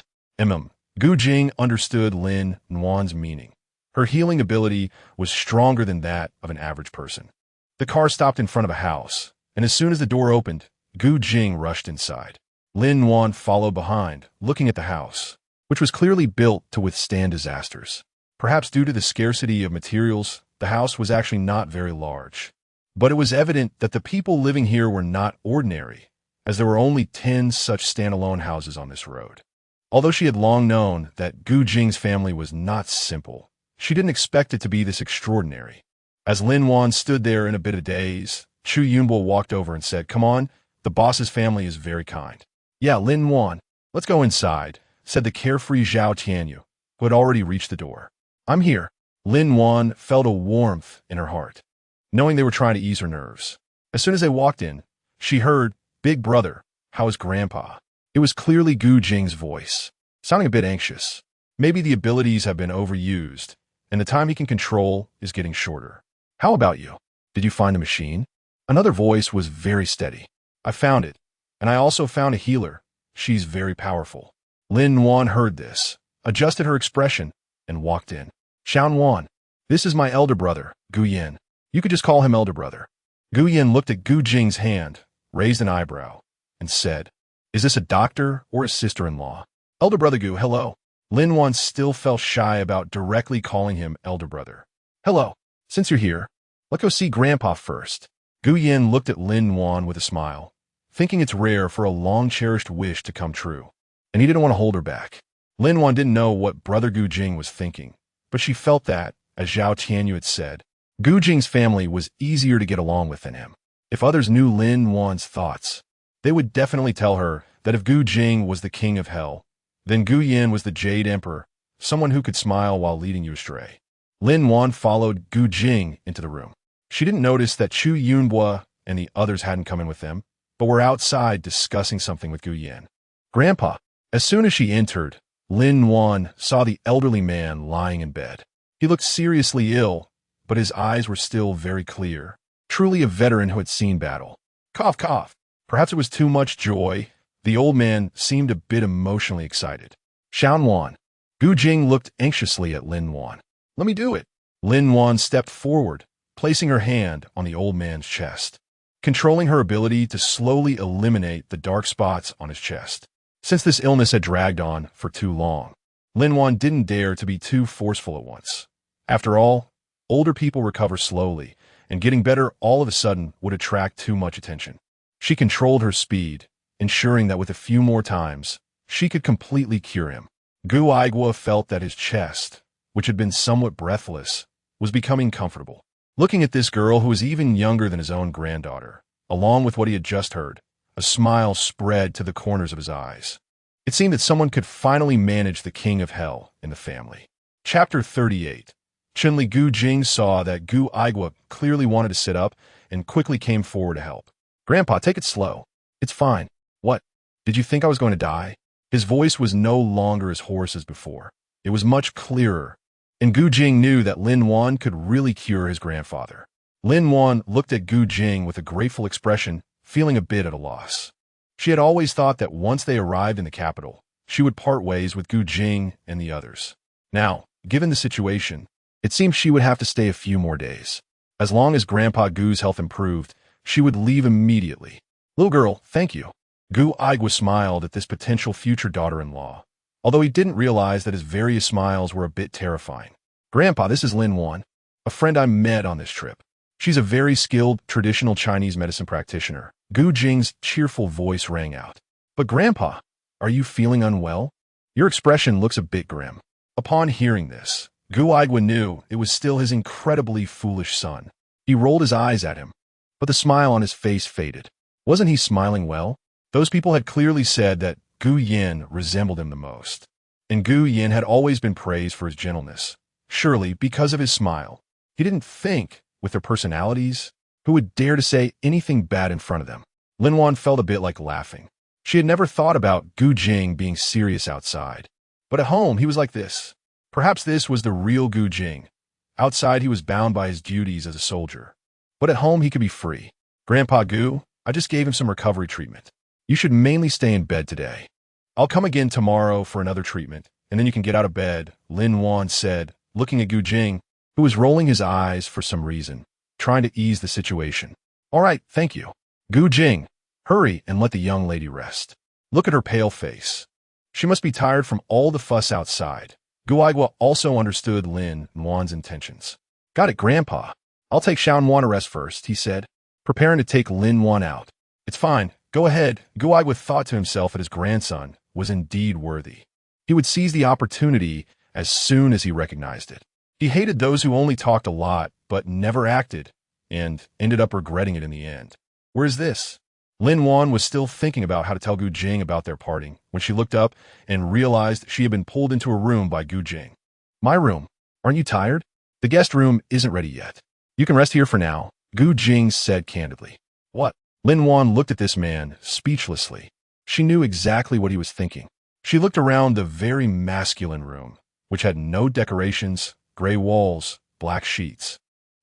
Gu Jing understood Lin-Wan's meaning. Her healing ability was stronger than that of an average person. The car stopped in front of a house, and as soon as the door opened, Gu Jing rushed inside. Lin-Wan followed behind, looking at the house, which was clearly built to withstand disasters. Perhaps due to the scarcity of materials, the house was actually not very large. But it was evident that the people living here were not ordinary, as there were only 10 such standalone houses on this road. Although she had long known that Gu Jing's family was not simple, she didn't expect it to be this extraordinary. As Lin-Wan stood there in a bit of daze, Chu Yunbo walked over and said, "Come on, the boss's family is very kind." "Yeah, Lin Wan, let's go inside," said the carefree Zhao Tianyu, who had already reached the door. "I'm here." Lin Wan felt a warmth in her heart, knowing they were trying to ease her nerves. As soon as they walked in, she heard, "Big brother, how is Grandpa?" It was clearly Gu Jing's voice, sounding a bit anxious. Maybe the abilities have been overused, and the time he can control is getting shorter. "How about you? Did you find the machine?" Another voice was very steady. "I found it, and I also found a healer. She's very powerful." Lin Wan heard this, adjusted her expression, and walked in. "Xian Wan, this is my elder brother, Gu Yin. You could just call him elder brother." Gu Yin looked at Gu Jing's hand, raised an eyebrow, and said, "Is this a doctor or a sister-in-law?" "Elder brother Gu, hello." Lin Wan still felt shy about directly calling him elder brother. "Hello. Since you're here, let's go see Grandpa first." Gu Yin looked at Lin Wan with a smile, thinking it's rare for a long-cherished wish to come true, and he didn't want to hold her back. Lin Wan didn't know what brother Gu Jing was thinking, but she felt that, as Zhao Tianyu had said, Gu Jing's family was easier to get along with than him. If others knew Lin Wan's thoughts, they would definitely tell her that if Gu Jing was the king of hell, then Gu Yin was the Jade Emperor, someone who could smile while leading you astray. Lin Wan followed Gu Jing into the room. She didn't notice that Chu Yunbo and the others hadn't come in with them, but were outside discussing something with Gu Yin. "Grandpa." As soon as she entered, Lin Wan saw the elderly man lying in bed. He looked seriously ill, but his eyes were still very clear. Truly a veteran who had seen battle. Cough, cough. Perhaps it was too much joy. The old man seemed a bit emotionally excited. "Xian Wan." Gu Jing looked anxiously at Lin Wan. "Let me do it." Lin Wan stepped forward, placing her hand on the old man's chest, controlling her ability to slowly eliminate the dark spots on his chest. Since this illness had dragged on for too long, Lin Wan didn't dare to be too forceful at once. After all, older people recover slowly, and getting better all of a sudden would attract too much attention. She controlled her speed, ensuring that with a few more times, she could completely cure him. Gu Igua felt that his chest, which had been somewhat breathless, was becoming comfortable. Looking at this girl who was even younger than his own granddaughter, along with what he had just heard, a smile spread to the corners of his eyes. It seemed that someone could finally manage the king of hell in the family. Chapter 38. Chunli Gu Jing saw that Gu Igua clearly wanted to sit up and quickly came forward to help. "Grandpa, take it slow. It's fine." "What? Did you think I was going to die?" His voice was no longer as hoarse as before. It was much clearer, and Gu Jing knew that Lin Wan could really cure his grandfather. Lin Wan looked at Gu Jing with a grateful expression, feeling a bit at a loss. She had always thought that once they arrived in the capital, she would part ways with Gu Jing and the others. Now, given the situation, it seemed she would have to stay a few more days. As long as Grandpa Gu's health improved, she would leave immediately. "Little girl, thank you." Gu Igua smiled at this potential future daughter-in-law, although he didn't realize that his various smiles were a bit terrifying. "Grandpa, this is Lin Wan, a friend I met on this trip. She's a very skilled traditional Chinese medicine practitioner." Gu Jing's cheerful voice rang out. "But Grandpa, are you feeling unwell? Your expression looks a bit grim." Upon hearing this, Gu Igua knew it was still his incredibly foolish son. He rolled his eyes at him, but the smile on his face faded. Wasn't he smiling well? Those people had clearly said that Gu Yin resembled him the most, and Gu Yin had always been praised for his gentleness. Surely, because of his smile, he didn't think, with their personalities, who would dare to say anything bad in front of them. Lin Wan felt a bit like laughing. She had never thought about Gu Jing being serious outside, but at home he was like this. Perhaps this was the real Gu Jing. Outside he was bound by his duties as a soldier, but at home he could be free. "Grandpa Gu, I just gave him some recovery treatment. You should mainly stay in bed today. I'll come again tomorrow for another treatment, and then you can get out of bed," Lin Wan said, looking at Gu Jing, who was rolling his eyes for some reason, trying to ease the situation. "All right, thank you." "Gu Jing, hurry and let the young lady rest. Look at her pale face. She must be tired from all the fuss outside." Gu Igua also understood Lin Wan's intentions. "Got it, Grandpa. I'll take Xian Wan to rest first," he said, preparing to take Lin Wan out. "It's fine. Go ahead." Gu Igua thought to himself that his grandson was indeed worthy. He would seize the opportunity as soon as he recognized it. He hated those who only talked a lot but never acted, and ended up regretting it in the end. Where's this? Lin Wan was still thinking about how to tell Gu Jing about their parting when she looked up and realized she had been pulled into a room by Gu Jing. My room. Aren't you tired? The guest room isn't ready yet. You can rest here for now, Gu Jing said candidly. What? Lin Wan looked at this man speechlessly. She knew exactly what he was thinking. She looked around the very masculine room, which had no decorations, gray walls, black sheets,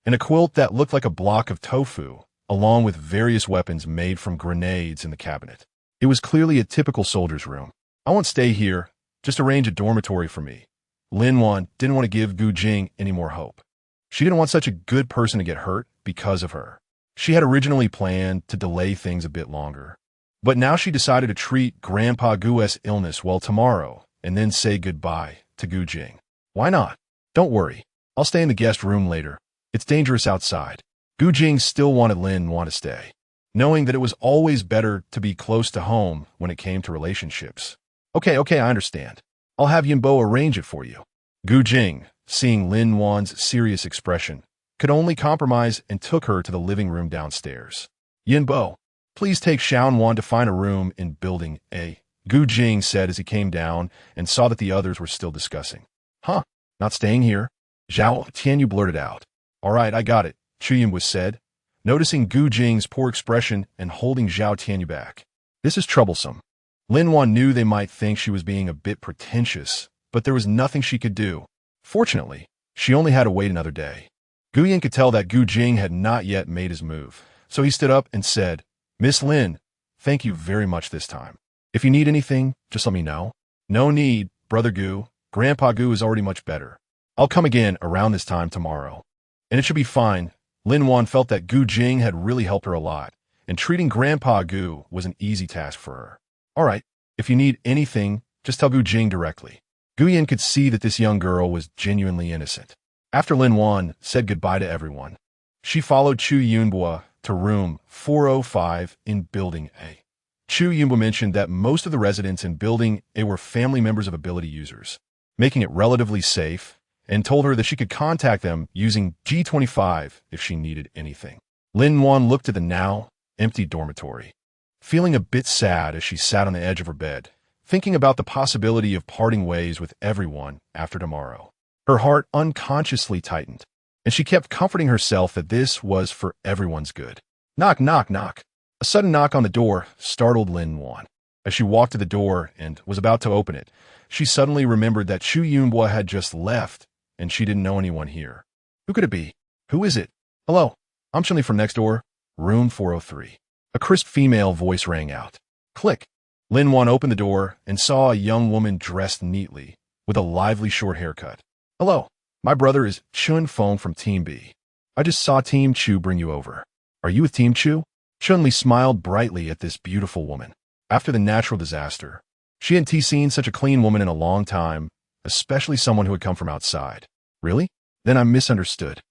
and a quilt that looked like a block of tofu, along with various weapons made from grenades in the cabinet. It was clearly a typical soldier's room. I won't stay here. Just arrange a dormitory for me. Lin Wan didn't want to give Gu Jing any more hope. She didn't want such a good person to get hurt because of her. She had originally planned to delay things a bit longer. But now she decided to treat Grandpa Gu's illness well tomorrow and then say goodbye to Gu Jing. Why not? Don't worry. I'll stay in the guest room later. It's dangerous outside. Gu Jing still wanted Lin Wan to stay, knowing that it was always better to be close to home when it came to relationships. Okay, I understand. I'll have Yinbo arrange it for you. Gu Jing, seeing Lin Wan's serious expression, could only compromise and took her to the living room downstairs. Yinbo, please take Xiaowan to find a room in Building A, Gu Jing said as he came down and saw that the others were still discussing. Huh? Not staying here? Zhao Tianyu blurted out. All right, I got it, Chu Yinbo said, noticing Gu Jing's poor expression and holding Zhao Tianyu back. This is troublesome. Lin Wan knew they might think she was being a bit pretentious, but there was nothing she could do. Fortunately, she only had to wait another day. Gu Yin could tell that Gu Jing had not yet made his move, so he stood up and said, Miss Lin, thank you very much this time. If you need anything, just let me know. No need, Brother Gu. Grandpa Gu is already much better. I'll come again around this time tomorrow. And it should be fine. Lin Wan felt that Gu Jing had really helped her a lot, and treating Grandpa Gu was an easy task for her. All right, if you need anything, just tell Gu Jing directly. Gu Yin could see that this young girl was genuinely innocent. After Lin Wan said goodbye to everyone, she followed Chu Yunbo to room 405 in Building A. Chu Yunbo mentioned that most of the residents in Building A were family members of ability users, making it relatively safe, and told her that she could contact them using G25 if she needed anything. Lin Wan looked at the now empty dormitory, feeling a bit sad as she sat on the edge of her bed, thinking about the possibility of parting ways with everyone after tomorrow. Her heart unconsciously tightened, and she kept comforting herself that this was for everyone's good. Knock, knock, knock. A sudden knock on the door startled Lin Wan. As she walked to the door and was about to open it, she suddenly remembered that Chu Yunbo had just left, and she didn't know anyone here. Who could it be? Who is it? Hello, I'm Chen from next door, room 403. A crisp female voice rang out. Click. Lin Wan opened the door and saw a young woman dressed neatly, with a lively short haircut. Hello, my brother is Chun Feng from Team B. I just saw Team Chu bring you over. Are you with Team Chu? Chun-Li smiled brightly at this beautiful woman. After the natural disaster, she hadn't seen such a clean woman in a long time, especially someone who had come from outside. Really? Then I misunderstood.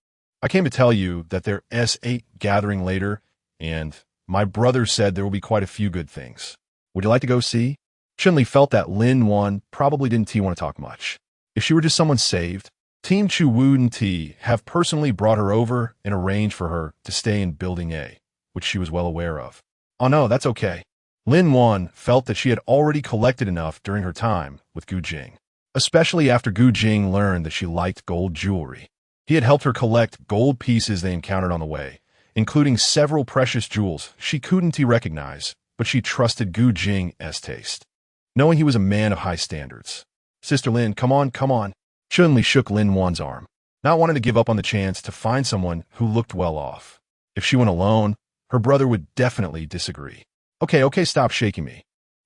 I came to tell you that their S8 gathering later, and my brother said there will be quite a few good things. Would you like to go see? Chun-Li felt that Lin Wan probably didn't want to talk much. If she were just someone saved, Team Chu wouldn't have personally brought her over and arranged for her to stay in Building A, which she was well aware of. Oh no, that's okay. Lin Wan felt that she had already collected enough during her time with Gu Jing, especially after Gu Jing learned that she liked gold jewelry. He had helped her collect gold pieces they encountered on the way, including several precious jewels she couldn't recognize, but she trusted Gu Jing's taste, knowing he was a man of high standards. Sister Lin, come on. Chun-Li shook Lin Wan's arm, not wanting to give up on the chance to find someone who looked well off. If she went alone, her brother would definitely disagree. Okay, stop shaking me.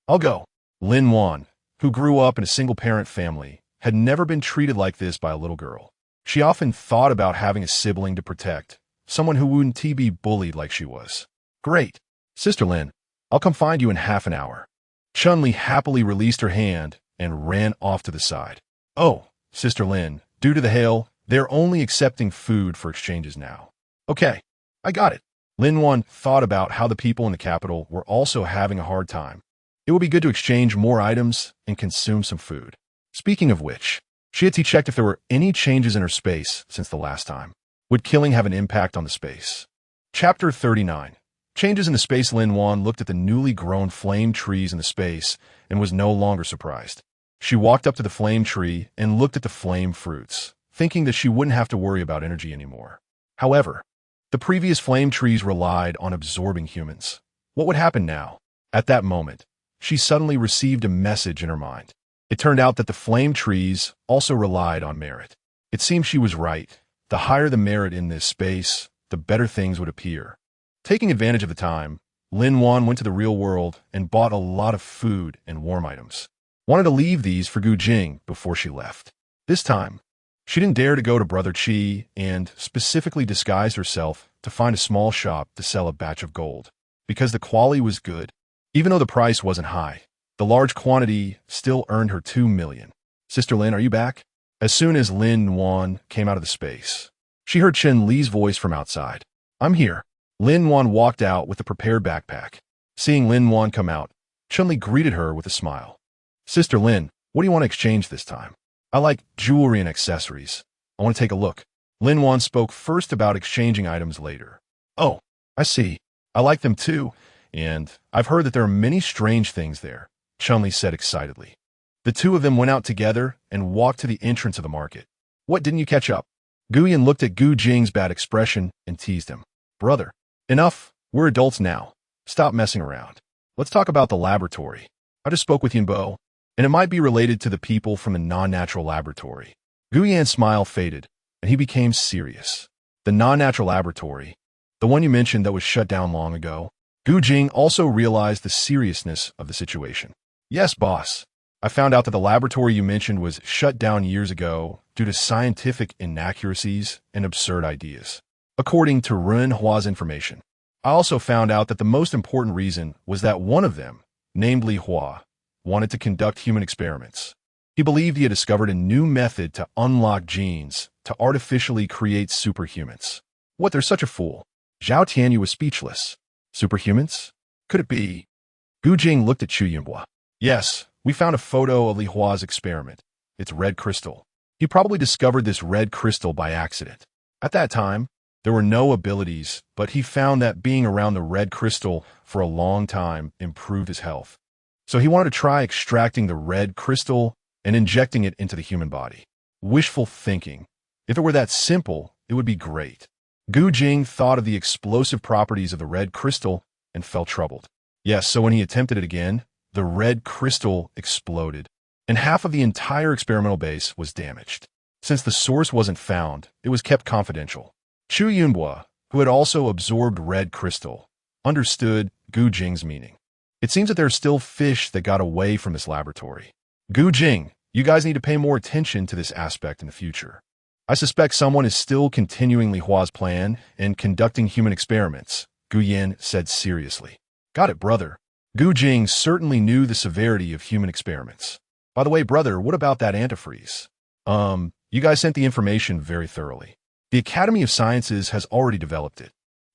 I'll go. Lin Wan, who grew up in a single-parent family, had never been treated like this by a little girl. She often thought about having a sibling to protect, someone who wouldn't be bullied like she was. Great. Sister Lin, I'll come find you in half an hour. Chun-Li happily released her hand and ran off to the side. Oh, Sister Lin, due to the hail, they're only accepting food for exchanges now. Okay, I got it. Lin Wan thought about how the people in the capital were also having a hard time. It would be good to exchange more items and consume some food. Speaking of which, she had checked if there were any changes in her space since the last time. Would killing have an impact on the space? Chapter 39. Changes in the space. Lin-Wan looked at the newly grown flame trees in the space and was no longer surprised. She walked up to the flame tree and looked at the flame fruits, thinking that she wouldn't have to worry about energy anymore. However, the previous flame trees relied on absorbing humans. What would happen now? At that moment, she suddenly received a message in her mind. It turned out that the flame trees also relied on merit. It seemed she was right. The higher the merit in this space, the better things would appear. Taking advantage of the time, Lin-Wan went to the real world and bought a lot of food and warm items. Wanted to leave these for Gu Jing before she left. This time, she didn't dare to go to Brother Qi and specifically disguised herself to find a small shop to sell a batch of gold. Because the quality was good, even though the price wasn't high, the large quantity still earned her 2 million. Sister Lin, are you back? As soon as Lin-Wan came out of the space, she heard Chen Li's voice from outside. I'm here. Lin-Wan walked out with a prepared backpack. Seeing Lin-Wan come out, Chen Li greeted her with a smile. Sister Lin, what do you want to exchange this time? I like jewelry and accessories. I want to take a look. Lin-Wan spoke first about exchanging items later. Oh, I see. I like them too, and I've heard that there are many strange things there, Chen Li said excitedly. The two of them went out together and walked to the entrance of the market. What, didn't you catch up? Guyan looked at Gu Jing's bad expression and teased him. Brother, enough. We're adults now. Stop messing around. Let's talk about the laboratory. I just spoke with Yinbo, and it might be related to the people from the non-natural laboratory. Guyan's smile faded, and he became serious. The non-natural laboratory, the one you mentioned that was shut down long ago. Gu Jing also realized the seriousness of the situation. Yes, boss. I found out that the laboratory you mentioned was shut down years ago due to scientific inaccuracies and absurd ideas, according to Ren Hua's information. I also found out that the most important reason was that one of them, named Li Hua, wanted to conduct human experiments. He believed he had discovered a new method to unlock genes to artificially create superhumans. What, there's such a fool. Zhao Tianyu was speechless. Superhumans? Could it be? Gu Jing looked at Chu Yunhua. Yes, we found a photo of Li Hua's experiment. It's red crystal. He probably discovered this red crystal by accident. At that time, there were no abilities, but he found that being around the red crystal for a long time improved his health. So he wanted to try extracting the red crystal and injecting it into the human body. Wishful thinking. If it were that simple, it would be great. Gu Jing thought of the explosive properties of the red crystal and felt troubled. Yes, so when he attempted it again, the red crystal exploded, and half of the entire experimental base was damaged. Since the source wasn't found, it was kept confidential. Chu Yunhua, who had also absorbed red crystal, understood Gu Jing's meaning. It seems that there are still fish that got away from this laboratory. Gu Jing, you guys need to pay more attention to this aspect in the future. I suspect someone is still continuing Li Hua's plan and conducting human experiments, Gu Yin said seriously. Got it, brother. Gu Jing certainly knew the severity of human experiments. By the way, brother, what about that antifreeze? You guys sent the information very thoroughly. The Academy of Sciences has already developed it.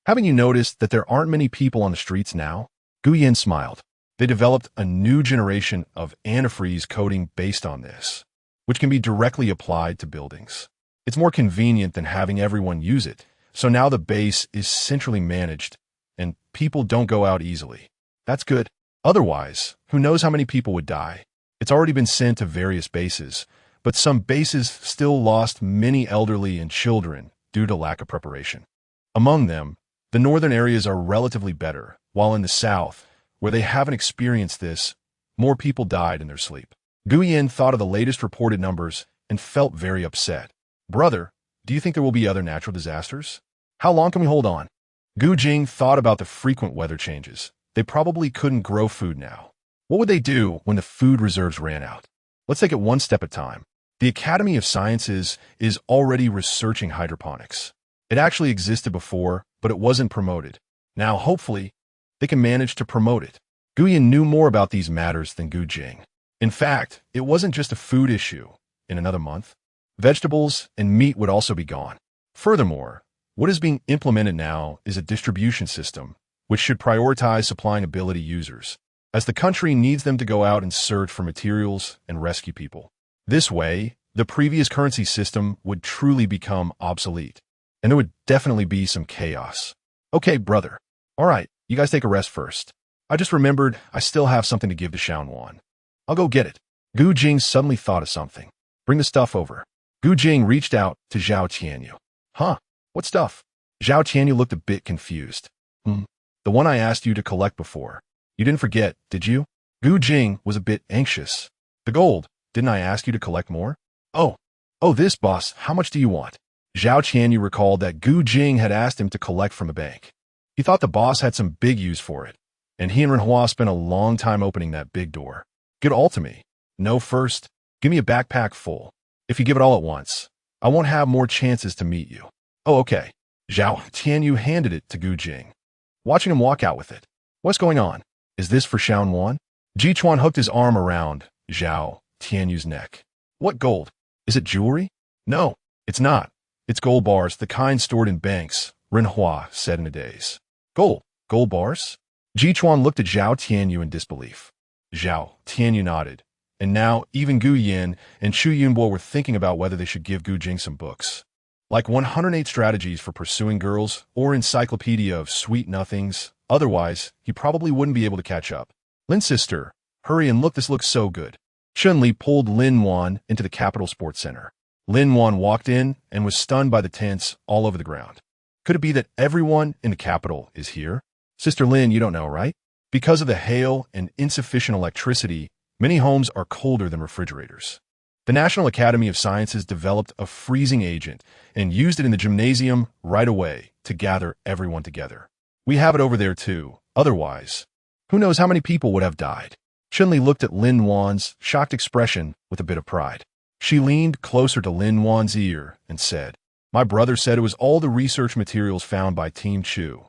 Haven't you noticed that there aren't many people on the streets now? Gu Yin smiled. They developed a new generation of antifreeze coating based on this, which can be directly applied to buildings. It's more convenient than having everyone use it, so now the base is centrally managed, and people don't go out easily. That's good. Otherwise, who knows how many people would die? It's already been sent to various bases, but some bases still lost many elderly and children due to lack of preparation. Among them, the northern areas are relatively better, while in the south, where they haven't experienced this, more people died in their sleep. Gu Yin thought of the latest reported numbers and felt very upset. Brother, do you think there will be other natural disasters? How long can we hold on? Gu Jing thought about the frequent weather changes. They probably couldn't grow food now. What would they do when the food reserves ran out? Let's take it one step at a time. The Academy of Sciences is already researching hydroponics. It actually existed before, but it wasn't promoted. Now, hopefully, they can manage to promote it. Guyan knew more about these matters than Gu Jing. In fact, it wasn't just a food issue. In another month, vegetables and meat would also be gone. Furthermore, what is being implemented now is a distribution system, which should prioritize supplying ability users, as the country needs them to go out and search for materials and rescue people. This way, the previous currency system would truly become obsolete, and there would definitely be some chaos. Okay, brother. All right, you guys take a rest first. I just remembered I still have something to give to sprocket. I'll go get it. Gu Jing suddenly thought of something. Bring the stuff over. Gu Jing reached out to Zhao Tianyu. Huh? What stuff? Zhao Tianyu looked a bit confused. The one I asked you to collect before. You didn't forget, did you? Gu Jing was a bit anxious. The gold. Didn't I ask you to collect more? Oh, this, boss. How much do you want? Zhao Tianyu recalled that Gu Jing had asked him to collect from a bank. He thought the boss had some big use for it, and he and Renhua spent a long time opening that big door. Give it all to me. No, first, give me a backpack full. If you give it all at once, I won't have more chances to meet you. Oh, okay. Zhao Tianyu handed it to Gu Jing, watching him walk out with it. What's going on? Is this for sprocket? Jichuan hooked his arm around Zhao Tianyu's neck. What gold? Is it jewelry? No, it's not. It's gold bars, the kind stored in banks, Renhua said in a daze. Gold bars? Jichuan looked at Zhao Tianyu in disbelief. Zhao Tianyu nodded, and now even Gu Yin and Chu Yunbo were thinking about whether they should give Gu Jing some books. Like 108 Strategies for Pursuing Girls or Encyclopedia of Sweet Nothings. Otherwise, he probably wouldn't be able to catch up. Lin's sister, hurry and look, this looks so good. Chun-Li pulled Lin Wan into the Capital Sports Center. Lin Wan walked in and was stunned by the tents all over the ground. Could it be that everyone in the capital is here? Sister Lin, you don't know, right? Because of the hail and insufficient electricity, many homes are colder than refrigerators. The National Academy of Sciences developed a freezing agent and used it in the gymnasium right away to gather everyone together. We have it over there too. Otherwise, who knows how many people would have died? Chun-Li looked at Lin Wan's shocked expression with a bit of pride. She leaned closer to Lin Wan's ear and said, My brother said it was all the research materials found by Team Chu.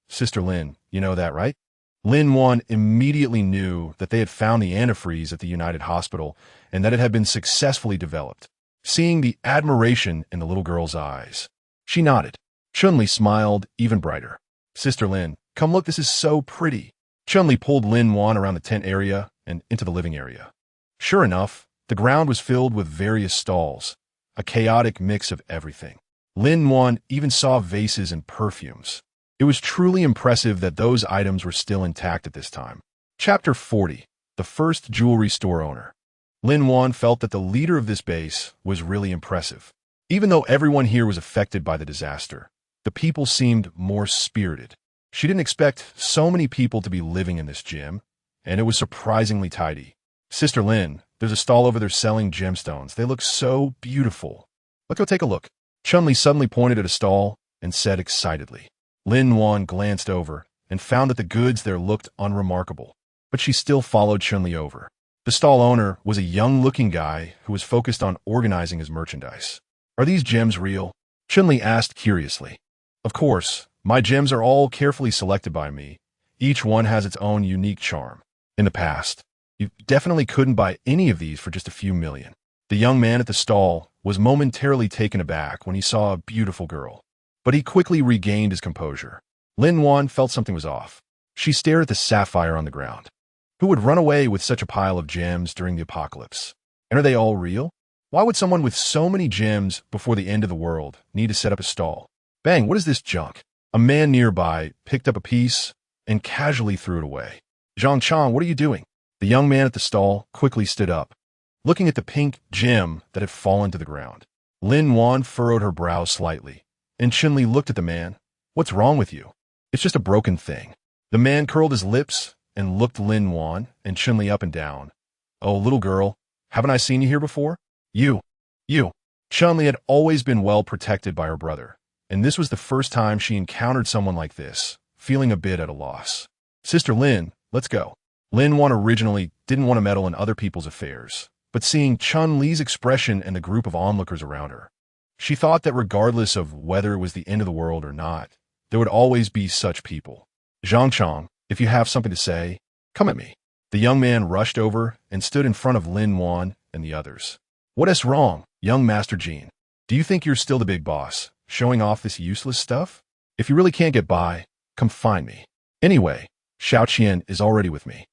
Sister Lin, you know that, right? Lin Wan immediately knew that they had found the antifreeze at the United Hospital and that it had been successfully developed. Seeing the admiration in the little girl's eyes, she nodded. Chun-Li smiled even brighter. Sister Lin, come look, this is so pretty. Chun-Li pulled Lin Wan around the tent area and into the living area. Sure enough, the ground was filled with various stalls, a chaotic mix of everything. Lin Wan even saw vases and perfumes. It was truly impressive that those items were still intact at this time. Chapter 40. The First Jewelry Store Owner. Lin Wan felt that the leader of this base was really impressive. Even though everyone here was affected by the disaster, the people seemed more spirited. She didn't expect so many people to be living in this gym, and it was surprisingly tidy. Sister Lin, there's a stall over there selling gemstones. They look so beautiful. Let's go take a look. Chun-Li suddenly pointed at a stall and said excitedly. Lin Wan glanced over and found that the goods there looked unremarkable, but she still followed Chun-Li over. The stall owner was a young-looking guy who was focused on organizing his merchandise. Are these gems real? Chun-Li asked curiously. Of course, my gems are all carefully selected by me. Each one has its own unique charm. In the past, you definitely couldn't buy any of these for just a few million. The young man at the stall was momentarily taken aback when he saw a beautiful girl, but he quickly regained his composure. Lin Wan felt something was off. She stared at the sapphire on the ground. Who would run away with such a pile of gems during the apocalypse? And are they all real? Why would someone with so many gems before the end of the world need to set up a stall? Bang, what is this junk? A man nearby picked up a piece and casually threw it away. Zhang Chang, what are you doing? The young man at the stall quickly stood up, looking at the pink gem that had fallen to the ground. Lin Wan furrowed her brow slightly, and Chun-Li looked at the man. What's wrong with you? It's just a broken thing. The man curled his lips and looked Lin Wan and Chun-Li up and down. Oh, little girl, haven't I seen you here before? You. Chun-Li had always been well protected by her brother, and this was the first time she encountered someone like this, feeling a bit at a loss. Sister Lin, let's go. Lin Wan originally didn't want to meddle in other people's affairs, but seeing Chun-Li's expression and the group of onlookers around her, she thought that regardless of whether it was the end of the world or not, there would always be such people. Zhang Chang, if you have something to say, come at me. The young man rushed over and stood in front of Lin Wan and the others. What is wrong, young Master Jean? Do you think you're still the big boss, showing off this useless stuff? If you really can't get by, come find me. Anyway, Xiao Qian is already with me.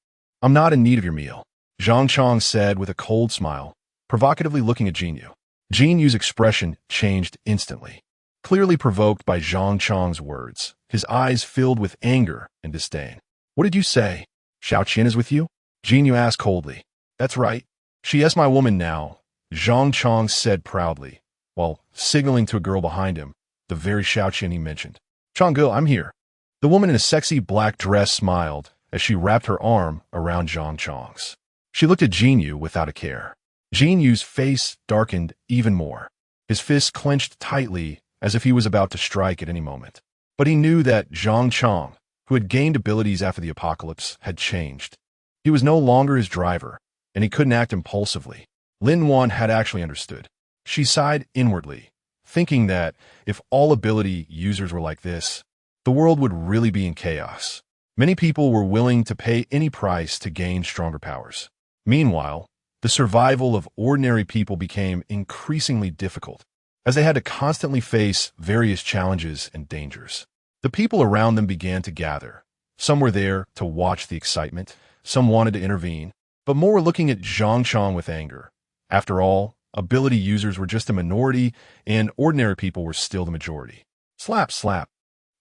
I'm not in need of your meal, Zhang Chang said with a cold smile, provocatively looking at Jinyu. Jinyu's expression changed instantly. clearly provoked by Zhang Chong's words. His eyes filled with anger and disdain. What did you say? Xiao Qian is with you? Jin Yu asked coldly. That's right. She is my woman now, Zhang Chong said proudly, while signaling to a girl behind him, the very Xiao Qian he mentioned. Changge, I'm here. The woman in a sexy black dress smiled as she wrapped her arm around Zhang Chong's. She looked at Jin Yu without a care. Jin Yu's face darkened even more. His fists clenched tightly as if he was about to strike at any moment. But he knew that Zhang Chong, who had gained abilities after the apocalypse, had changed. He was no longer his driver, and he couldn't act impulsively. Lin-Wan had actually understood. She sighed inwardly, thinking that if all ability users were like this, the world would really be in chaos. Many people were willing to pay any price to gain stronger powers. Meanwhile, the survival of ordinary people became increasingly difficult, as they had to constantly face various challenges and dangers. The people around them began to gather. Some were there to watch the excitement, some wanted to intervene, but more were looking at Zhang Chong with anger. After all, ability users were just a minority, and ordinary people were still the majority. Slap, slap.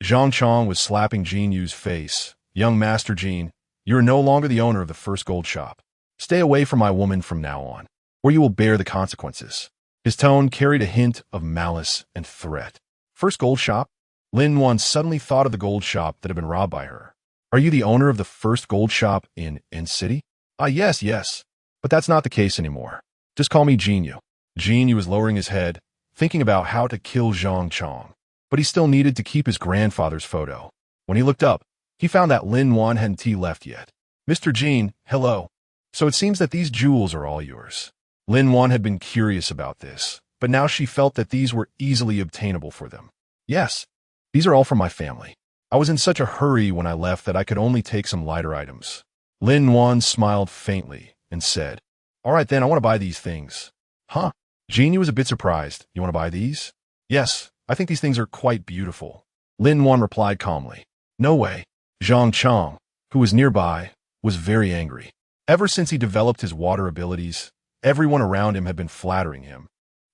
Zhang Chong was slapping Jin Yu's face. Young Master Jin, you are no longer the owner of the first gold shop. Stay away from my woman from now on, or you will bear the consequences. His tone carried a hint of malice and threat. First gold shop? Lin-Wan suddenly thought of the gold shop that had been robbed by her. Are you the owner of the first gold shop in City? Ah, yes. But that's not the case anymore. Just call me Jin Yu. Jin Yu was lowering his head, thinking about how to kill Zhang Chong. But he still needed to keep his grandfather's photo. When he looked up, he found that Lin-Wan hadn't tea left yet. Mr. Jin, hello. So it seems that these jewels are all yours. Lin-Wan had been curious about this, but now she felt that these were easily obtainable for them. Yes, these are all from my family. I was in such a hurry when I left that I could only take some lighter items. Lin-Wan smiled faintly and said, all right then, I want to buy these things. Huh? Jin Yu was a bit surprised. You want to buy these? Yes, I think these things are quite beautiful. Lin-Wan replied calmly. No way. Zhang Chong, who was nearby, was very angry. Ever since he developed his water abilities, everyone around him had been flattering him,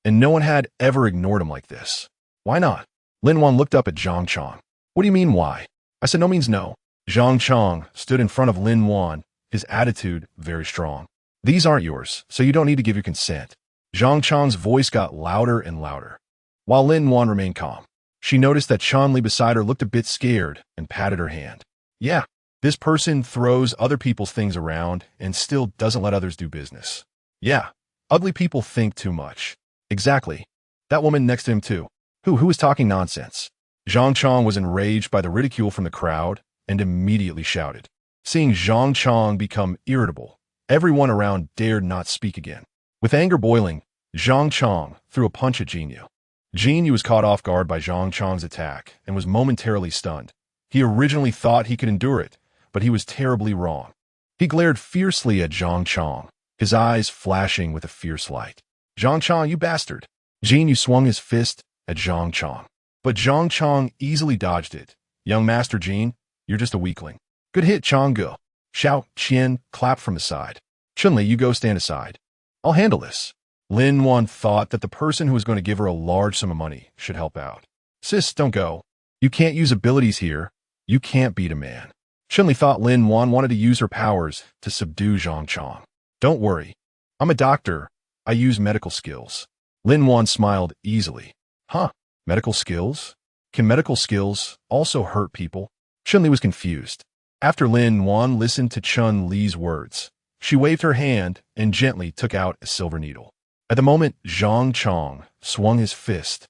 and no one had ever ignored him like this. Why not? Lin-Wan looked up at Zhang Chong. What do you mean, why? I said no means no. Zhang Chong stood in front of Lin-Wan, his attitude very strong. These aren't yours, so you don't need to give your consent. Zhang Chong's voice got louder and louder, while Lin-Wan remained calm. She noticed that Chun-Li beside her looked a bit scared and patted her hand. Yeah, this person throws other people's things around and still doesn't let others do business. Yeah, ugly people think too much. Exactly. That woman next to him too. Who was talking nonsense? Zhang Chong was enraged by the ridicule from the crowd and immediately shouted. Seeing Zhang Chong become irritable, everyone around dared not speak again. With anger boiling, Zhang Chong threw a punch at Jin Yu. Jin Yu was caught off guard by Zhang Chong's attack and was momentarily stunned. He originally thought he could endure it, but he was terribly wrong. He glared fiercely at Zhang Chong, his eyes flashing with a fierce light. Zhang Chong, you bastard! Jin Yu swung his fist at Zhang Chong. But Zhang Chong easily dodged it. Young Master Jin, you're just a weakling. Good hit, Changge. Xiao Qian clapped from the side. Chun-Li, you go stand aside. I'll handle this. Lin-Wan thought that the person who was going to give her a large sum of money should help out. Sis, don't go. You can't use abilities here. You can't beat a man. Chun-Li thought Lin-Wan wanted to use her powers to subdue Zhang Chong. Don't worry. I'm a doctor. I use medical skills. Lin-Wan smiled easily. Huh? Medical skills? Can medical skills also hurt people? Chun-Li was confused. After Lin-Wan listened to Chun-Li's words, she waved her hand and gently took out a silver needle. At the moment Zhang Chong swung his fist,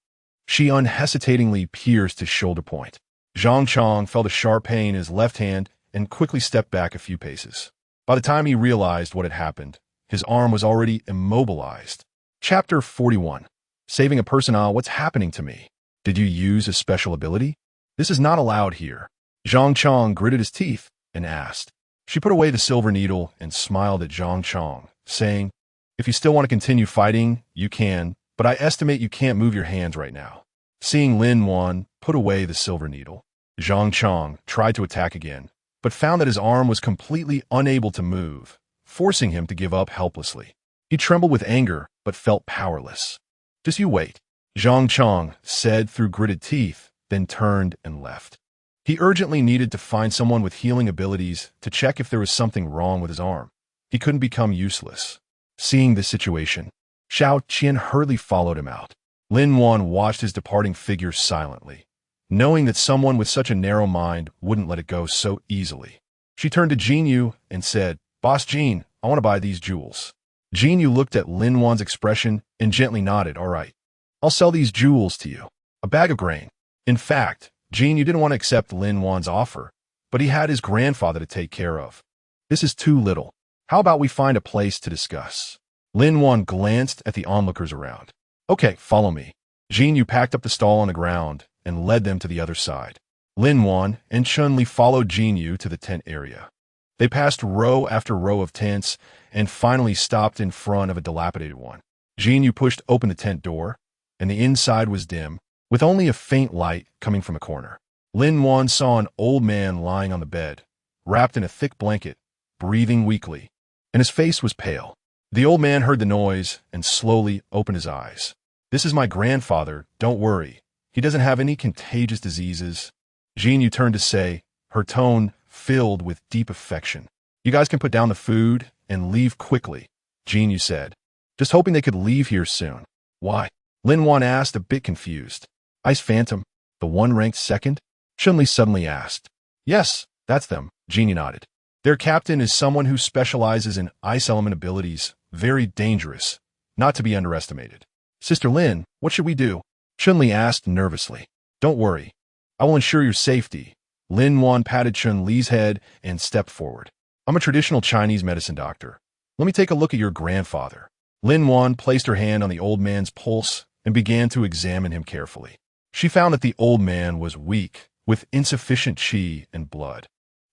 she unhesitatingly pierced his shoulder point. Zhang Chong felt a sharp pain in his left hand and quickly stepped back a few paces. By the time he realized what had happened, his arm was already immobilized. Chapter 41. Saving a personnel, what's happening to me? Did you use a special ability? This is not allowed here. Zhang Chong gritted his teeth and asked. She put away the silver needle and smiled at Zhang Chong, saying, if you still want to continue fighting, you can, but I estimate you can't move your hands right now. Seeing Lin-Wan put away the silver needle, Zhang Chong tried to attack again, but found that his arm was completely unable to move, forcing him to give up helplessly. He trembled with anger, but felt powerless. Just you wait. Zhang Chong said through gritted teeth, then turned and left. He urgently needed to find someone with healing abilities to check if there was something wrong with his arm. He couldn't become useless. Seeing this situation, Xiao Qian hurriedly followed him out. Lin Wan watched his departing figure silently, knowing that someone with such a narrow mind wouldn't let it go so easily. She turned to Jin Yu and said, "Boss Jin, I want to buy these jewels." Jin Yu looked at Lin Wan's expression and gently nodded. "All right, I'll sell these jewels to you. A bag of grain." In fact, Jin Yu didn't want to accept Lin Wan's offer, but he had his grandfather to take care of. "This is too little. How about we find a place to discuss?" Lin Wan glanced at the onlookers around. "Okay, follow me." Jin Yu packed up the stall on the ground and led them to the other side. Lin Wan and Chun Li followed Jin Yu to the tent area. They passed row after row of tents and finally stopped in front of a dilapidated one. Jin Yu pushed open the tent door, and the inside was dim, with only a faint light coming from a corner. Lin Wan saw an old man lying on the bed, wrapped in a thick blanket, breathing weakly, and his face was pale. The old man heard the noise and slowly opened his eyes. "This is my grandfather, don't worry. He doesn't have any contagious diseases." Jin Yu turned to say, her tone filled with deep affection. "You guys can put down the food and leave quickly," Jin Yu said, just hoping they could leave here soon. "Why?" Lin Wan asked, a bit confused. "Ice Phantom, the one ranked second?" Chun Li suddenly asked. "Yes, that's them," Jin Yu nodded. "Their captain is someone who specializes in ice element abilities, very dangerous, not to be underestimated." "Sister Lin, what should we do?" Chun Li asked nervously. "Don't worry. I will ensure your safety." Lin Wan patted Chun Li's head and stepped forward. "I'm a traditional Chinese medicine doctor. Let me take a look at your grandfather." Lin Wan placed her hand on the old man's pulse and began to examine him carefully. She found that the old man was weak, with insufficient qi and blood,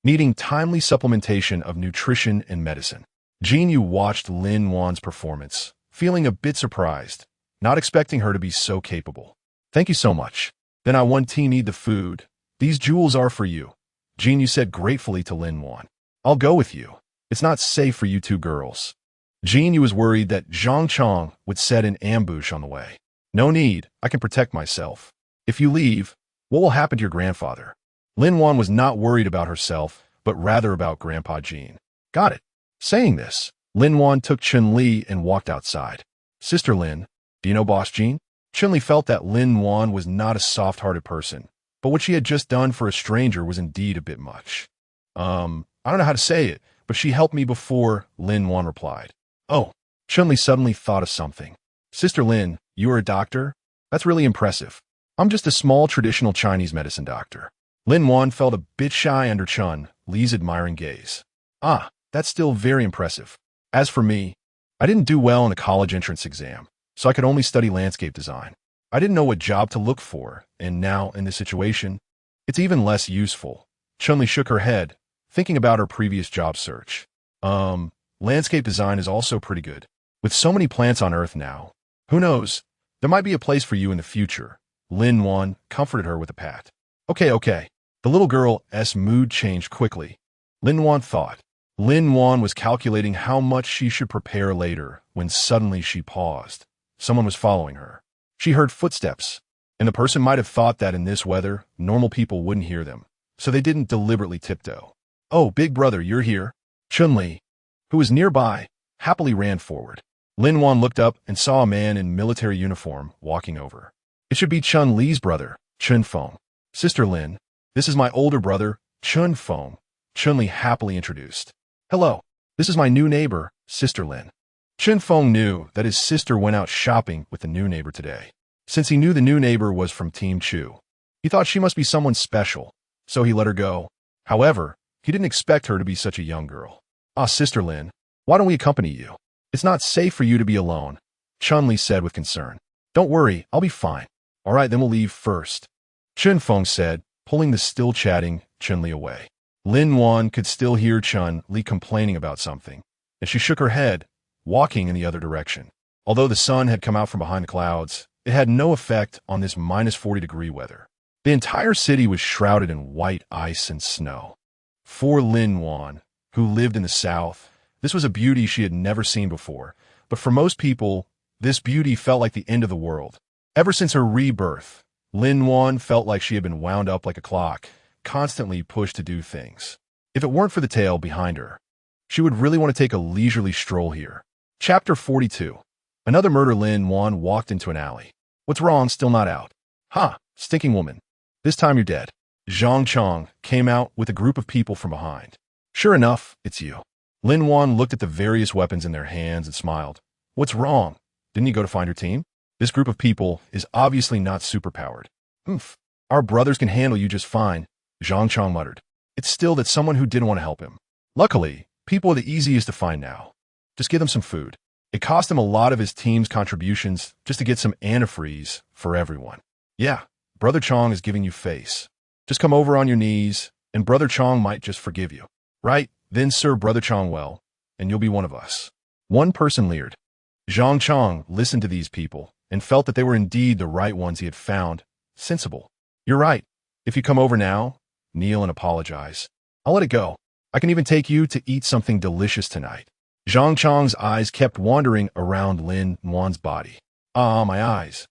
needing timely supplementation of nutrition and medicine. Jin Yu watched Lin Wan's performance, feeling a bit surprised, not expecting her to be so capable. "Thank you so much. Then I want to need the food. These jewels are for you," Jin Yu said gratefully to Lin Wan. "I'll go with you. It's not safe for you two girls." Jin Yu was worried that Zhang Chong would set an ambush on the way. "No need. I can protect myself. If you leave, what will happen to your grandfather?" Lin Wan was not worried about herself, but rather about Grandpa Jin. "Got it." Saying this, Lin Wan took Chun Li and walked outside. "Sister Lin, do you know Boss Jin?" Chun Li felt that Lin Wan was not a soft-hearted person, but what she had just done for a stranger was indeed a bit much. I don't know how to say it, but she helped me before," Lin Wan replied. "Oh." Chun Li suddenly thought of something. "Sister Lin, you are a doctor? That's really impressive." "I'm just a small traditional Chinese medicine doctor." Lin Wan felt a bit shy under Chun Li's admiring gaze. "Ah, that's still very impressive. As for me, I didn't do well in the college entrance exam, so I could only study landscape design. I didn't know what job to look for, and now, in this situation, it's even less useful." Chun Li shook her head, thinking about her previous job search. Landscape design is also pretty good. With so many plants on Earth now, who knows, there might be a place for you in the future." Lin Wan comforted her with a pat. Okay. The little girl's mood changed quickly. Lin Wan thought. Lin Wan was calculating how much she should prepare later when suddenly she paused. Someone was following her. She heard footsteps, and the person might have thought that in this weather, normal people wouldn't hear them, so they didn't deliberately tiptoe. "Oh, big brother, you're here." Chun Li, who was nearby, happily ran forward. Lin Wan looked up and saw a man in military uniform walking over. It should be Chun Li's brother, Chun Feng. "Sister Lin, this is my older brother, Chun Feng," Chun Li happily introduced. "Hello, this is my new neighbor, Sister Lin." Chun Feng knew that his sister went out shopping with the new neighbor today. Since he knew the new neighbor was from Team Chu, he thought she must be someone special, so he let her go. However, he didn't expect her to be such a young girl. "Ah, Sister Lin, why don't we accompany you? It's not safe for you to be alone," Chun Li said with concern. "Don't worry, I'll be fine." "All right, then we'll leave first," Chun Feng said, pulling the still chatting Chun Li away. Lin Wan could still hear Chun Li complaining about something, and she shook her head, walking in the other direction. Although the sun had come out from behind the clouds, it had no effect on this -40-degree weather. The entire city was shrouded in white ice and snow. For Lin Wan, who lived in the south, this was a beauty she had never seen before, but for most people, this beauty felt like the end of the world. Ever since her rebirth, Lin-Wan felt like she had been wound up like a clock, constantly pushed to do things. If it weren't for the tale behind her, she would really want to take a leisurely stroll here. Chapter 42. Another murder. Lin-Wan walked into an alley. What's wrong? Still not out. Ha! Stinking woman. This time you're dead. Zhang Chong came out with a group of people from behind. Sure enough, it's you. Lin-Wan looked at the various weapons in their hands and smiled. What's wrong? Didn't you go to find her team? This group of people is obviously not superpowered. Oomph. Our brothers can handle you just fine, Zhang Chong muttered. It's still that someone who didn't want to help him. Luckily, people are the easiest to find now. Just give them some food. It cost him a lot of his team's contributions just to get some antifreeze for everyone. Yeah, Brother Chong is giving you face. Just come over on your knees, and Brother Chong might just forgive you. Right? Then serve Brother Chong well, and you'll be one of us. One person leered. Zhang Chong listened to these people and felt that they were indeed the right ones he had found. Sensible. You're right. If you come over now, kneel and apologize. I'll let it go. I can even take you to eat something delicious tonight. Zhang Chong's eyes kept wandering around Lin-Wan's body. Ah, my eyes.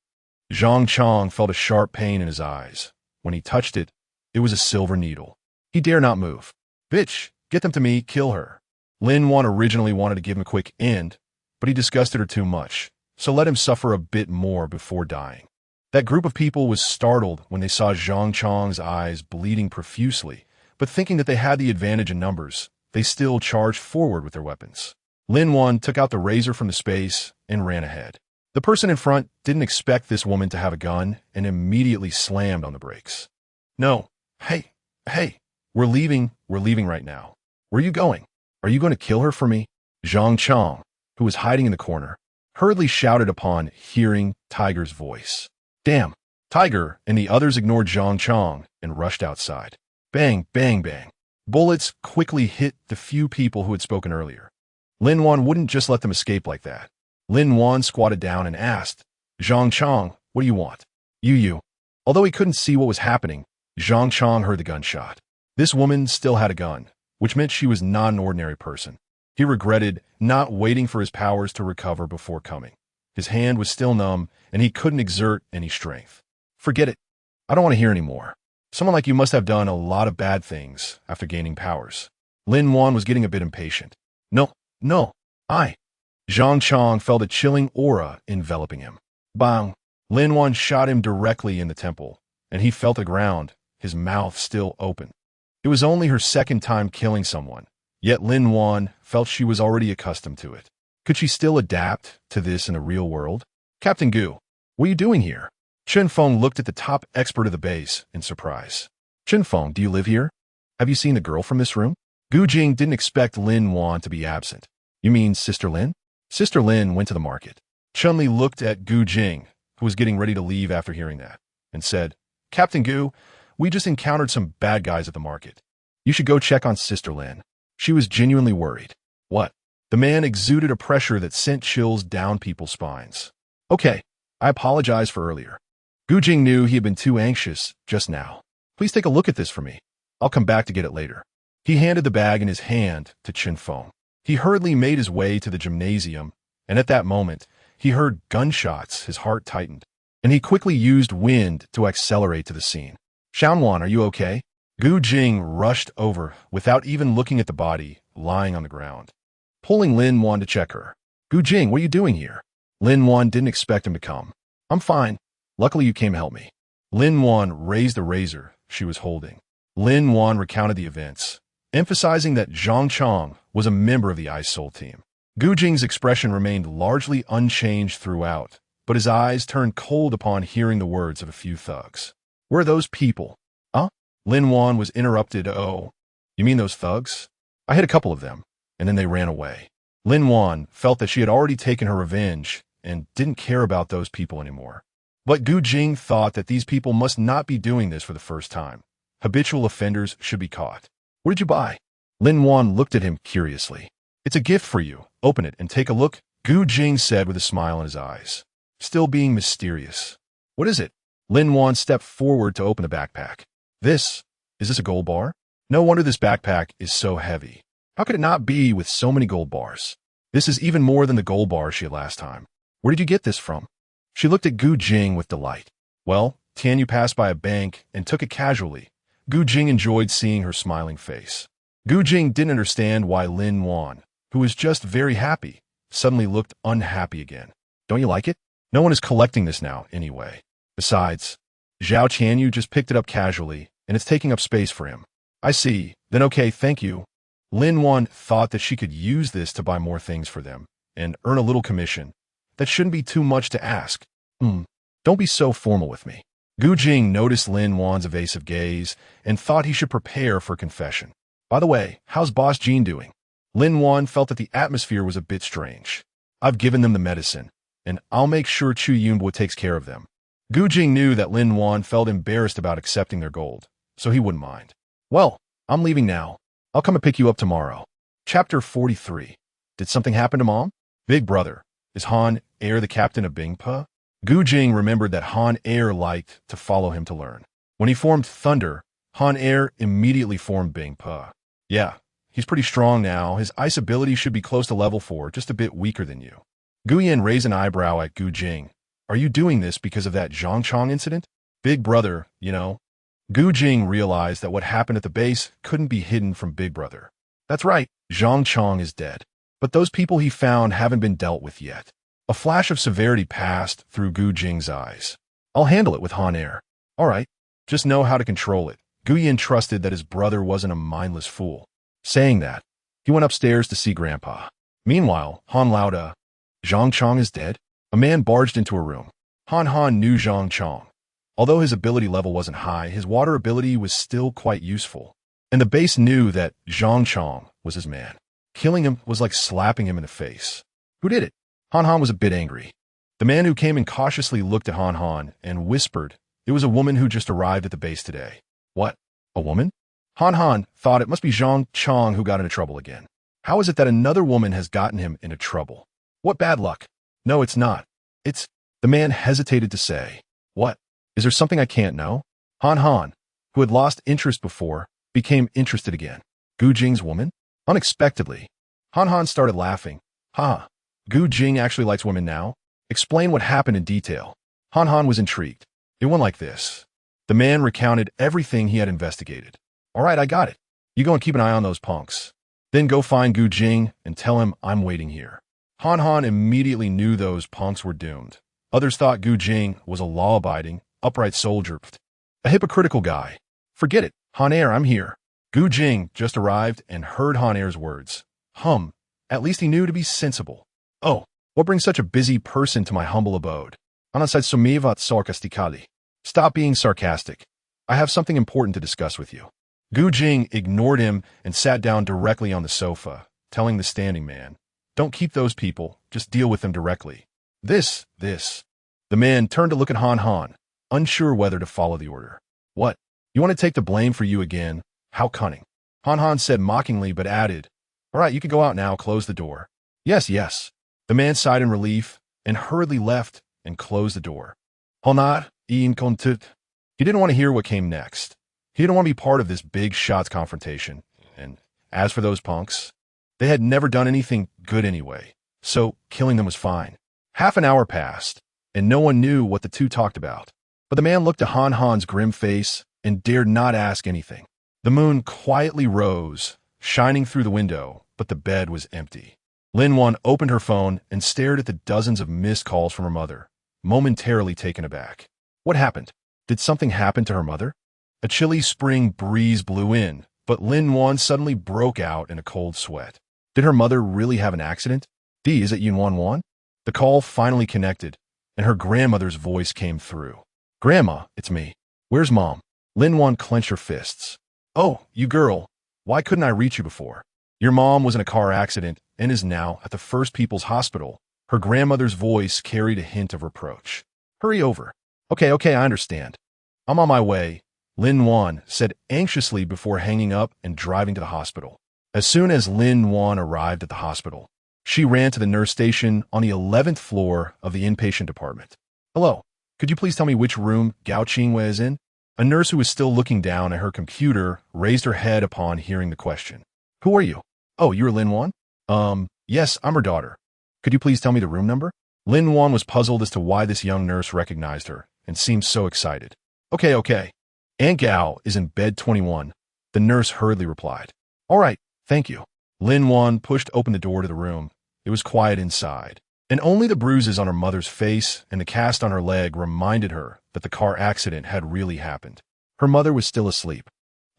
Zhang Chong felt a sharp pain in his eyes. When he touched it, it was a silver needle. He dare not move. Bitch, get them to me, kill her. Lin-Wan originally wanted to give him a quick end, but he disgusted her too much, so let him suffer a bit more before dying. That group of people was startled when they saw Zhang Chong's eyes bleeding profusely, but thinking that they had the advantage in numbers, they still charged forward with their weapons. Lin-Wan took out the razor from the space and ran ahead. The person in front didn't expect this woman to have a gun and immediately slammed on the brakes. No. Hey, we're leaving right now. Where are you going? Are you going to kill her for me? Zhang Chong, who was hiding in the corner, hurriedly shouted upon hearing Tiger's voice. Damn! Tiger and the others ignored Zhang Chong and rushed outside. Bang, bang, bang. Bullets quickly hit the few people who had spoken earlier. Lin-Wan wouldn't just let them escape like that. Lin-Wan squatted down and asked, Zhang Chong, what do you want? You. Although he couldn't see what was happening, Zhang Chong heard the gunshot. This woman still had a gun, which meant she was not an ordinary person. He regretted not waiting for his powers to recover before coming. His hand was still numb, and he couldn't exert any strength. Forget it. I don't want to hear any more. Someone like you must have done a lot of bad things after gaining powers. Lin-Wan was getting a bit impatient. No, I. Zhang Chong felt a chilling aura enveloping him. Bang! Lin-Wan shot him directly in the temple, and he fell to the ground, his mouth still open. It was only her second time killing someone, yet Lin-Wan felt she was already accustomed to it. Could she still adapt to this in the real world? Captain Gu, what are you doing here? Chen Feng looked at the top expert of the base in surprise. Chen Feng, do you live here? Have you seen the girl from this room? Gu Jing didn't expect Lin-Wan to be absent. You mean Sister Lin? Sister Lin went to the market. Chun-Li looked at Gu Jing, who was getting ready to leave after hearing that, and said, Captain Gu, we just encountered some bad guys at the market. You should go check on Sister Lin. She was genuinely worried. What? The man exuded a pressure that sent chills down people's spines. Okay, I apologize for earlier. Gu Jing knew he had been too anxious just now. Please take a look at this for me. I'll come back to get it later. He handed the bag in his hand to Chen Feng. He hurriedly made his way to the gymnasium, and at that moment, he heard gunshots. His heart tightened, and he quickly used wind to accelerate to the scene. Xiaowan, are you okay? Gu Jing rushed over without even looking at the body lying on the ground, pulling Lin-Wan to check her. Gu Jing, what are you doing here? Lin-Wan didn't expect him to come. I'm fine. Luckily you came to help me. Lin-Wan raised the razor she was holding. Lin-Wan recounted the events, emphasizing that Zhang Chong was a member of the Ice Soul team. Gu Jing's expression remained largely unchanged throughout, but his eyes turned cold upon hearing the words of a few thugs. Where are those people? Huh? Lin-Wan was interrupted. Oh, you mean those thugs? I hit a couple of them, and then they ran away. Lin-Wan felt that she had already taken her revenge and didn't care about those people anymore. But Gu Jing thought that these people must not be doing this for the first time. Habitual offenders should be caught. What did you buy? Lin-Wan looked at him curiously. It's a gift for you. Open it and take a look, Gu Jing said with a smile in his eyes, still being mysterious. What is it? Lin-Wan stepped forward to open the backpack. Is this a gold bar? No wonder this backpack is so heavy. How could it not be with so many gold bars? This is even more than the gold bar she had last time. Where did you get this from? She looked at Gu Jing with delight. Well, Tianyu passed by a bank and took it casually. Gu Jing enjoyed seeing her smiling face. Gu Jing didn't understand why Lin Wan, who was just very happy, suddenly looked unhappy again. Don't you like it? No one is collecting this now, anyway. Besides, Zhao Tianyu just picked it up casually, and it's taking up space for him. I see. Then okay, thank you. Lin Wan thought that she could use this to buy more things for them and earn a little commission. That shouldn't be too much to ask. Don't be so formal with me. Gu Jing noticed Lin Wan's evasive gaze and thought he should prepare for confession. By the way, how's Boss Jean doing? Lin Wan felt that the atmosphere was a bit strange. I've given them the medicine, and I'll make sure Chu Yunbo takes care of them. Gu Jing knew that Lin Wan felt embarrassed about accepting their gold, so he wouldn't mind. Well, I'm leaving now. I'll come and pick you up tomorrow. Chapter 43. Did something happen to Mom? Big brother. Is Han Er the captain of Bingpa? Gu Jing remembered that Han Er liked to follow him to learn. When he formed Thunder, Han Er immediately formed Bingpa. Yeah, he's pretty strong now. His ice ability should be close to level 4, just a bit weaker than you. Gu Yan raised an eyebrow at Gu Jing. Are you doing this because of that Zhongchong incident? Big brother, you know. Gu Jing realized that what happened at the base couldn't be hidden from Big Brother. That's right, Zhongchong is dead. But those people he found haven't been dealt with yet. A flash of severity passed through Gu Jing's eyes. I'll handle it with Han Er. All right, just know how to control it. Gu Yan trusted that his brother wasn't a mindless fool. Saying that, he went upstairs to see Grandpa. Meanwhile, Han Lauda, Zhongchong is dead? A man barged into a room. Han knew Zhongchong. Although his ability level wasn't high, his water ability was still quite useful. And the base knew that Zhongchong was his man. Killing him was like slapping him in the face. Who did it? Han was a bit angry. The man who came in cautiously looked at Han and whispered, it was a woman who just arrived at the base today. What? A woman? Han thought it must be Zhongchong who got into trouble again. How is it that another woman has gotten him into trouble? What bad luck? No, it's not. It's... The man hesitated to say. What? Is there something I can't know? Han, who had lost interest before, became interested again. Gu Jing's woman? Unexpectedly. Han started laughing. Ha! Gu Jing actually likes women now? Explain what happened in detail. Han was intrigued. It went like this. The man recounted everything he had investigated. All right, I got it. You go and keep an eye on those punks. Then go find Gu Jing and tell him I'm waiting here. Han immediately knew those punks were doomed. Others thought Gu Jing was a law-abiding, upright soldier. A hypocritical guy. Forget it. Han Er, I'm here. Gu Jing just arrived and heard Han Er's words. At least he knew to be sensible. Oh, what brings such a busy person to my humble abode? Anaside sumivat sarcastically. Stop being sarcastic. I have something important to discuss with you. Gu Jing ignored him and sat down directly on the sofa, telling the standing man, don't keep those people, just deal with them directly. This. The man turned to look at Han, unsure whether to follow the order. What? You want to take the blame for you again? How cunning. Han said mockingly but added, all right, you can go out now, close the door. Yes. The man sighed in relief and hurriedly left and closed the door. Honat, Ian Kontut. He didn't want to hear what came next. He didn't want to be part of this big shots confrontation. And as for those punks, they had never done anything good anyway, so killing them was fine. Half an hour passed, and no one knew what the two talked about. But the man looked at Han's grim face and dared not ask anything. The moon quietly rose, shining through the window, but the bed was empty. Lin Wan opened her phone and stared at the dozens of missed calls from her mother, momentarily taken aback. What happened? Did something happen to her mother? A chilly spring breeze blew in, but Lin Wan suddenly broke out in a cold sweat. Did her mother really have an accident? Is it Yun Wan? The call finally connected, and her grandmother's voice came through. Grandma, it's me. Where's Mom? Lin Wan clenched her fists. Oh, you girl. Why couldn't I reach you before? Your mom was in a car accident and is now at the First People's Hospital. Her grandmother's voice carried a hint of reproach. Hurry over. Okay, I understand. I'm on my way, Lin Wan said anxiously before hanging up and driving to the hospital. As soon as Lin Wan arrived at the hospital, she ran to the nurse station on the 11th floor of the inpatient department. Hello, could you please tell me which room Gao Qingwei is in? A nurse who was still looking down at her computer raised her head upon hearing the question. Who are you? Oh, you're Lin Wan? Yes, I'm her daughter. Could you please tell me the room number? Lin Wan was puzzled as to why this young nurse recognized her and seemed so excited. Okay. Aunt Gao is in bed 21, the nurse hurriedly replied. All right, thank you. Lin Wan pushed open the door to the room. It was quiet inside, and only the bruises on her mother's face and the cast on her leg reminded her that the car accident had really happened. Her mother was still asleep.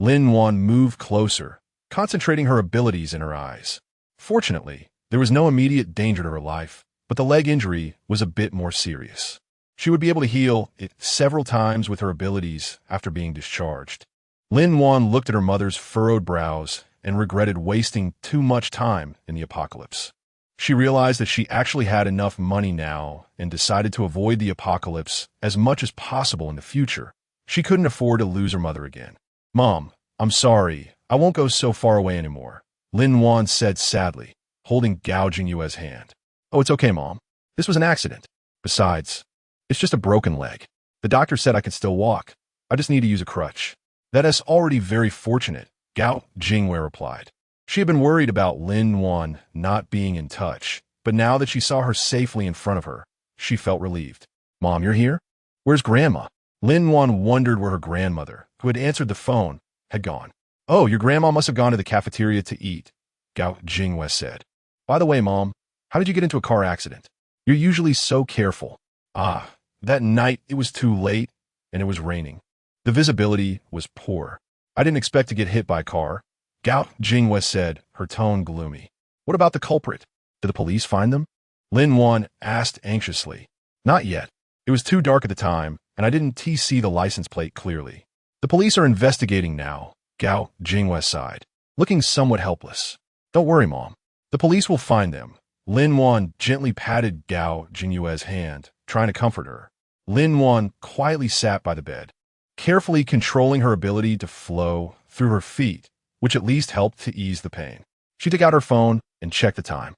Lin Wan moved closer, concentrating her abilities in her eyes. Fortunately, there was no immediate danger to her life, but the leg injury was a bit more serious. She would be able to heal it several times with her abilities after being discharged. Lin Wan looked at her mother's furrowed brows and regretted wasting too much time in the apocalypse. She realized that she actually had enough money now and decided to avoid the apocalypse as much as possible in the future. She couldn't afford to lose her mother again. Mom, I'm sorry. I won't go so far away anymore, Lin Wan said sadly, holding Gao Jingyue's hand. Oh, it's okay, Mom. This was an accident. Besides, it's just a broken leg. The doctor said I could still walk. I just need to use a crutch. That is already very fortunate, Gao Jingyue replied. She had been worried about Lin Wan not being in touch, but now that she saw her safely in front of her, she felt relieved. Mom, you're here? Where's Grandma? Lin Wan wondered where her grandmother, who had answered the phone, had gone. Oh, your grandma must have gone to the cafeteria to eat, Gao Jingyue said. By the way, Mom, how did you get into a car accident? You're usually so careful. That night it was too late, and it was raining. The visibility was poor. I didn't expect to get hit by a car, Gao Jingyue said, her tone gloomy. What about the culprit? Did the police find them? Lin Wan asked anxiously. Not yet. It was too dark at the time, and I didn't see the license plate clearly. The police are investigating now, Gao Jingyue sighed, looking somewhat helpless. Don't worry, Mom. The police will find them. Lin Wan gently patted Gao Jingyue's hand, trying to comfort her. Lin Wan quietly sat by the bed, carefully controlling her ability to flow through her feet, which at least helped to ease the pain. She took out her phone and checked the time.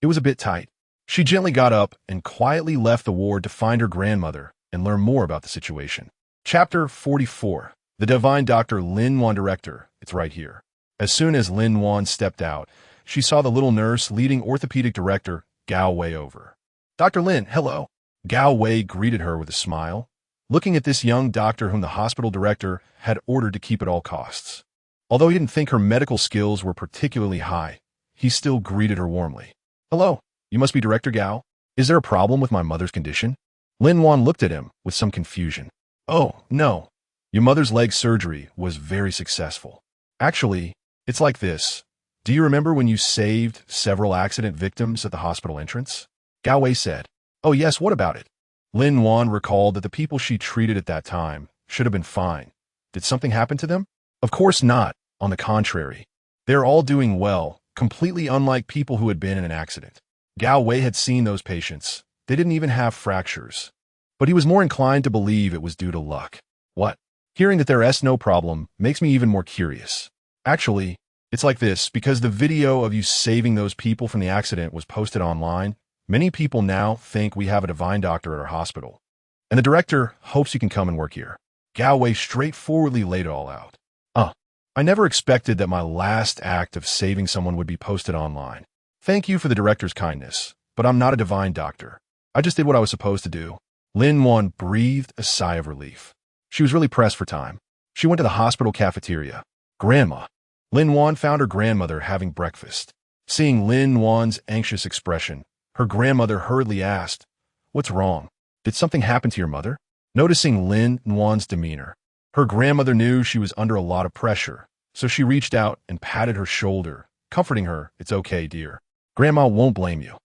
It was a bit tight. She gently got up and quietly left the ward to find her grandmother and learn more about the situation. Chapter 44. The Divine Dr. Lin Wan Director. It's right here. As soon as Lin Wan stepped out, she saw the little nurse leading orthopedic director Gao Wei over. Dr. Lin, hello. Gao Wei greeted her with a smile, looking at this young doctor whom the hospital director had ordered to keep at all costs. Although he didn't think her medical skills were particularly high, he still greeted her warmly. Hello, you must be Director Gao. Is there a problem with my mother's condition? Lin Wan looked at him with some confusion. Oh, no. Your mother's leg surgery was very successful. Actually, it's like this. Do you remember when you saved several accident victims at the hospital entrance? Gao Wei said. Oh yes, what about it? Lin Wan recalled that the people she treated at that time should have been fine. Did something happen to them? Of course not. On the contrary. They're all doing well, completely unlike people who had been in an accident. Gao Wei had seen those patients. They didn't even have fractures. But he was more inclined to believe it was due to luck. What? Hearing that there is no problem makes me even more curious. Actually, it's like this, because the video of you saving those people from the accident was posted online, many people now think we have a divine doctor at our hospital. And the director hopes you can come and work here. Gao Wei straightforwardly laid it all out. I never expected that my last act of saving someone would be posted online. Thank you for the director's kindness, but I'm not a divine doctor. I just did what I was supposed to do. Lin Wan breathed a sigh of relief. She was really pressed for time. She went to the hospital cafeteria. Grandma. Lin Wan found her grandmother having breakfast. Seeing Lin Wan's anxious expression, her grandmother hurriedly asked, What's wrong? Did something happen to your mother? Noticing Lin Wan's demeanor, her grandmother knew she was under a lot of pressure, so she reached out and patted her shoulder, comforting her. It's okay, dear. Grandma won't blame you.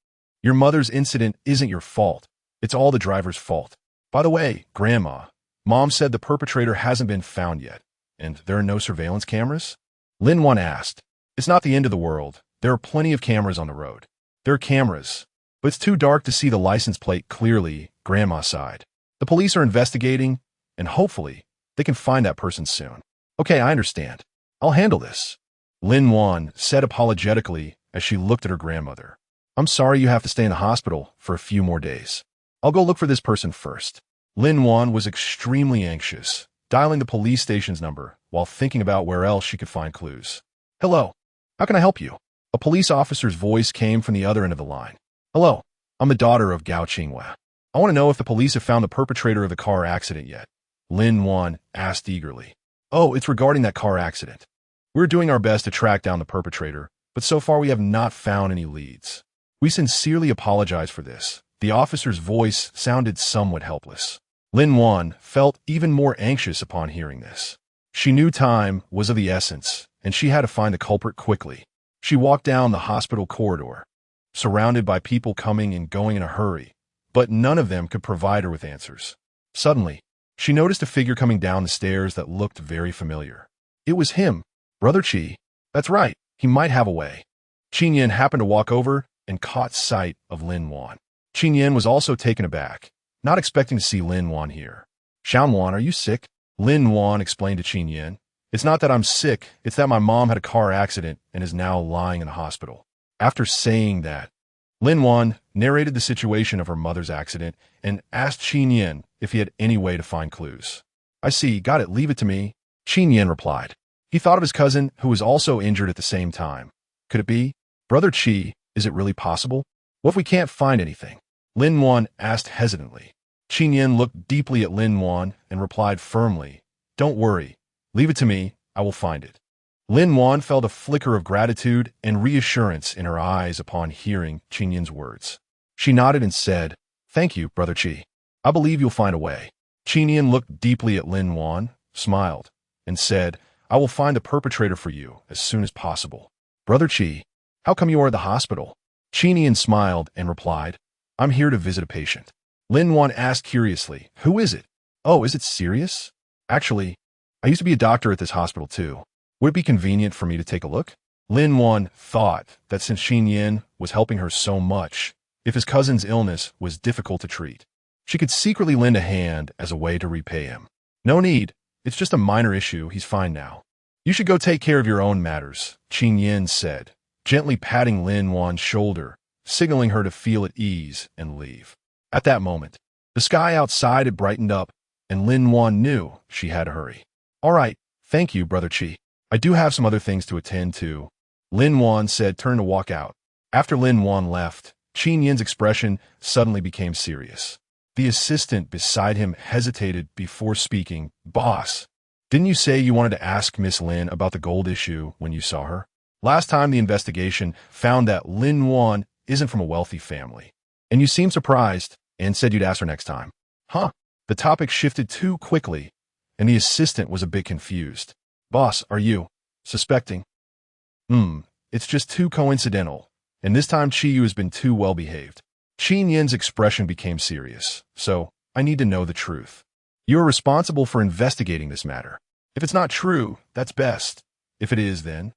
Your mother's incident isn't your fault. It's all the driver's fault. By the way, Grandma, Mom said the perpetrator hasn't been found yet, and there are no surveillance cameras? Lin Wan asked. It's not the end of the world. There are plenty of cameras on the road. There are cameras, but it's too dark to see the license plate clearly, Grandma sighed. The police are investigating, and hopefully, they can find that person soon. Okay, I understand. I'll handle this. Lin Wan said apologetically as she looked at her grandmother. I'm sorry you have to stay in the hospital for a few more days. I'll go look for this person first. Lin Wan was extremely anxious, dialing the police station's number while thinking about where else she could find clues. Hello. How can I help you? A police officer's voice came from the other end of the line. Hello. I'm the daughter of Gao Qinghua. I want to know if the police have found the perpetrator of the car accident yet. Lin-Wan asked eagerly. Oh, it's regarding that car accident. We're doing our best to track down the perpetrator, but so far we have not found any leads. We sincerely apologize for this. The officer's voice sounded somewhat helpless. Lin-Wan felt even more anxious upon hearing this. She knew time was of the essence, and she had to find the culprit quickly. She walked down the hospital corridor, surrounded by people coming and going in a hurry, but none of them could provide her with answers. Suddenly, she noticed a figure coming down the stairs that looked very familiar. It was him, Brother Qi. That's right, he might have a way. Qin Yin happened to walk over and caught sight of Lin-Wan. Qin Yin was also taken aback, not expecting to see Lin-Wan here. Xiaowan, are you sick? Lin-Wan explained to Qin Yin. It's not that I'm sick, it's that my mom had a car accident and is now lying in the hospital. After saying that, Lin-Wan narrated the situation of her mother's accident and asked Qin Yin if he had any way to find clues. I see, got it, leave it to me. Qin Yin replied. He thought of his cousin, who was also injured at the same time. Could it be? Brother Qi, is it really possible? What if we can't find anything? Lin-Wan asked hesitantly. Qin Yin looked deeply at Lin-Wan and replied firmly, Don't worry, leave it to me, I will find it. Lin-Wan felt a flicker of gratitude and reassurance in her eyes upon hearing Qin Yin's words. She nodded and said, Thank you, Brother Qi. I believe you'll find a way. Qin Yin looked deeply at Lin-Wan, smiled, and said, I will find the perpetrator for you as soon as possible. Brother Qi, how come you are at the hospital? Qin Yin smiled and replied, I'm here to visit a patient. Lin-Wan asked curiously, Who is it? Oh, is it serious? Actually, I used to be a doctor at this hospital too. Would it be convenient for me to take a look? Lin-Wan thought that since Qin Yin was helping her so much, if his cousin's illness was difficult to treat, she could secretly lend a hand as a way to repay him. No need. It's just a minor issue. He's fine now. You should go take care of your own matters, Qin Yin said, gently patting Lin-Wan's shoulder, signaling her to feel at ease and leave. At that moment, the sky outside had brightened up, and Lin-Wan knew she had to hurry. All right, thank you, Brother Qi. I do have some other things to attend to, Lin-Wan said, turning to walk out. After Lin-Wan left, Qin Yin's expression suddenly became serious. The assistant beside him hesitated before speaking. Boss, didn't you say you wanted to ask Miss Lin about the gold issue when you saw her? Last time the investigation found that Lin-Wan isn't from a wealthy family. And you seemed surprised and said you'd ask her next time. Huh? The topic shifted too quickly, and the assistant was a bit confused. Boss, are you suspecting? It's just too coincidental, and this time Qiyu has been too well-behaved. Qin Yin's expression became serious, so I need to know the truth. You are responsible for investigating this matter. If it's not true, that's best. If it is, then.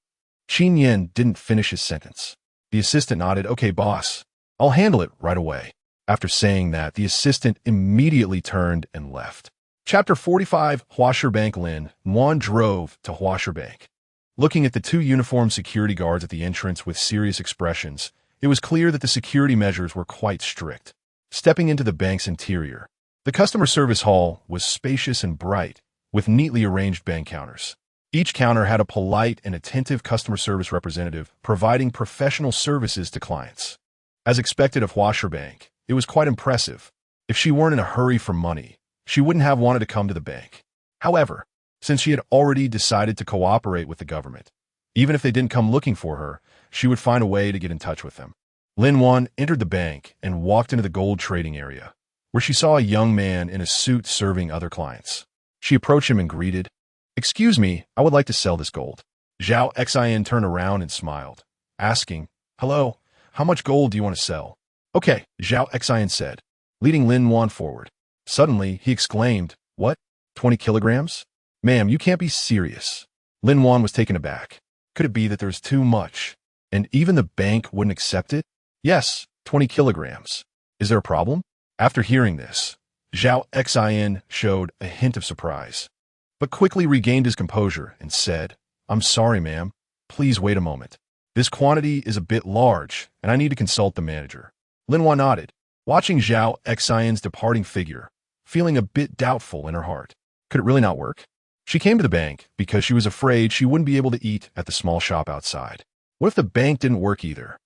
Qin Yin didn't finish his sentence. The assistant nodded, Okay, boss. I'll handle it right away. After saying that, the assistant immediately turned and left. Chapter 45, Huasher Bank. Lin-Wan drove to Huasher Bank. Looking at the two uniformed security guards at the entrance with serious expressions, it was clear that the security measures were quite strict. Stepping into the bank's interior, the customer service hall was spacious and bright, with neatly arranged bank counters. Each counter had a polite and attentive customer service representative providing professional services to clients. As expected of Huasher Bank, it was quite impressive. If she weren't in a hurry for money, she wouldn't have wanted to come to the bank. However, since she had already decided to cooperate with the government, even if they didn't come looking for her, she would find a way to get in touch with them. Lin-Wan entered the bank and walked into the gold trading area, where she saw a young man in a suit serving other clients. She approached him and greeted, Excuse me, I would like to sell this gold. Zhao Xian turned around and smiled, asking, Hello, how much gold do you want to sell? Okay, Zhao Xian said, leading Lin-Wan forward. Suddenly, he exclaimed, What? 20 kilograms? Ma'am, you can't be serious. Lin-Wan was taken aback. Could it be that there's too much? And even the bank wouldn't accept it? Yes, 20 kilograms. Is there a problem? After hearing this, Zhao Xian showed a hint of surprise, but quickly regained his composure and said, I'm sorry, ma'am. Please wait a moment. This quantity is a bit large, and I need to consult the manager. Lin-Wan nodded, watching Zhao Xian's departing figure, feeling a bit doubtful in her heart. Could it really not work? She came to the bank because she was afraid she wouldn't be able to eat at the small shop outside. What if the bank didn't work either?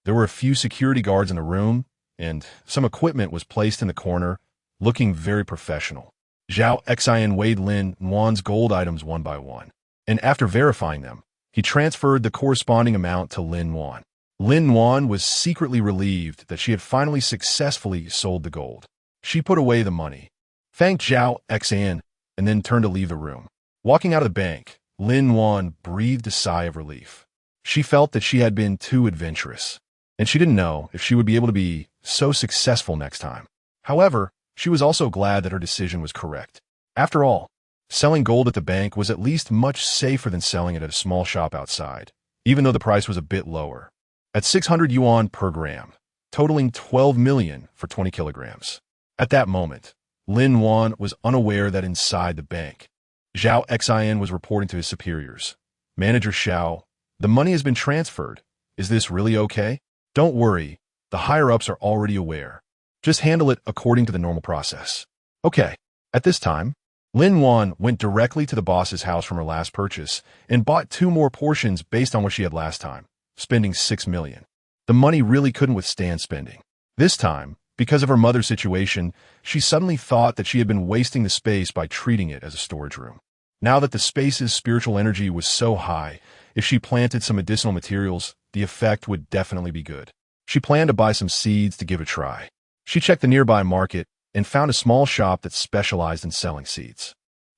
There were a few security guards in the room, and some equipment was placed in the corner, looking very professional. Zhao Xian weighed Lin Wan's gold items one by one, and after verifying them, he transferred the corresponding amount to Lin Wan. Lin Wan was secretly relieved that she had finally successfully sold the gold. She put away the money, thanked Zhao Xian, and then turned to leave the room. Walking out of the bank, Lin Wan breathed a sigh of relief. She felt that she had been too adventurous, and she didn't know if she would be able to be so successful next time. However, she was also glad that her decision was correct. After all, selling gold at the bank was at least much safer than selling it at a small shop outside, even though the price was a bit lower. At 600 yuan per gram, totaling 12 million for 20 kilograms. At that moment, Lin Wan was unaware that inside the bank, Zhao Xian was reporting to his superiors. Manager Xiao, the money has been transferred. Is this really okay? Don't worry, the higher-ups are already aware. Just handle it according to the normal process. Okay. At this time, Lin Wan went directly to the boss's house from her last purchase and bought 2 more portions based on what she had last time, spending 6 million. The money really couldn't withstand spending. This time, because of her mother's situation, she suddenly thought that she had been wasting the space by treating it as a storage room. Now that the space's spiritual energy was so high, if she planted some medicinal materials, the effect would definitely be good. She planned to buy some seeds to give a try. She checked the nearby market and found a small shop that specialized in selling seeds.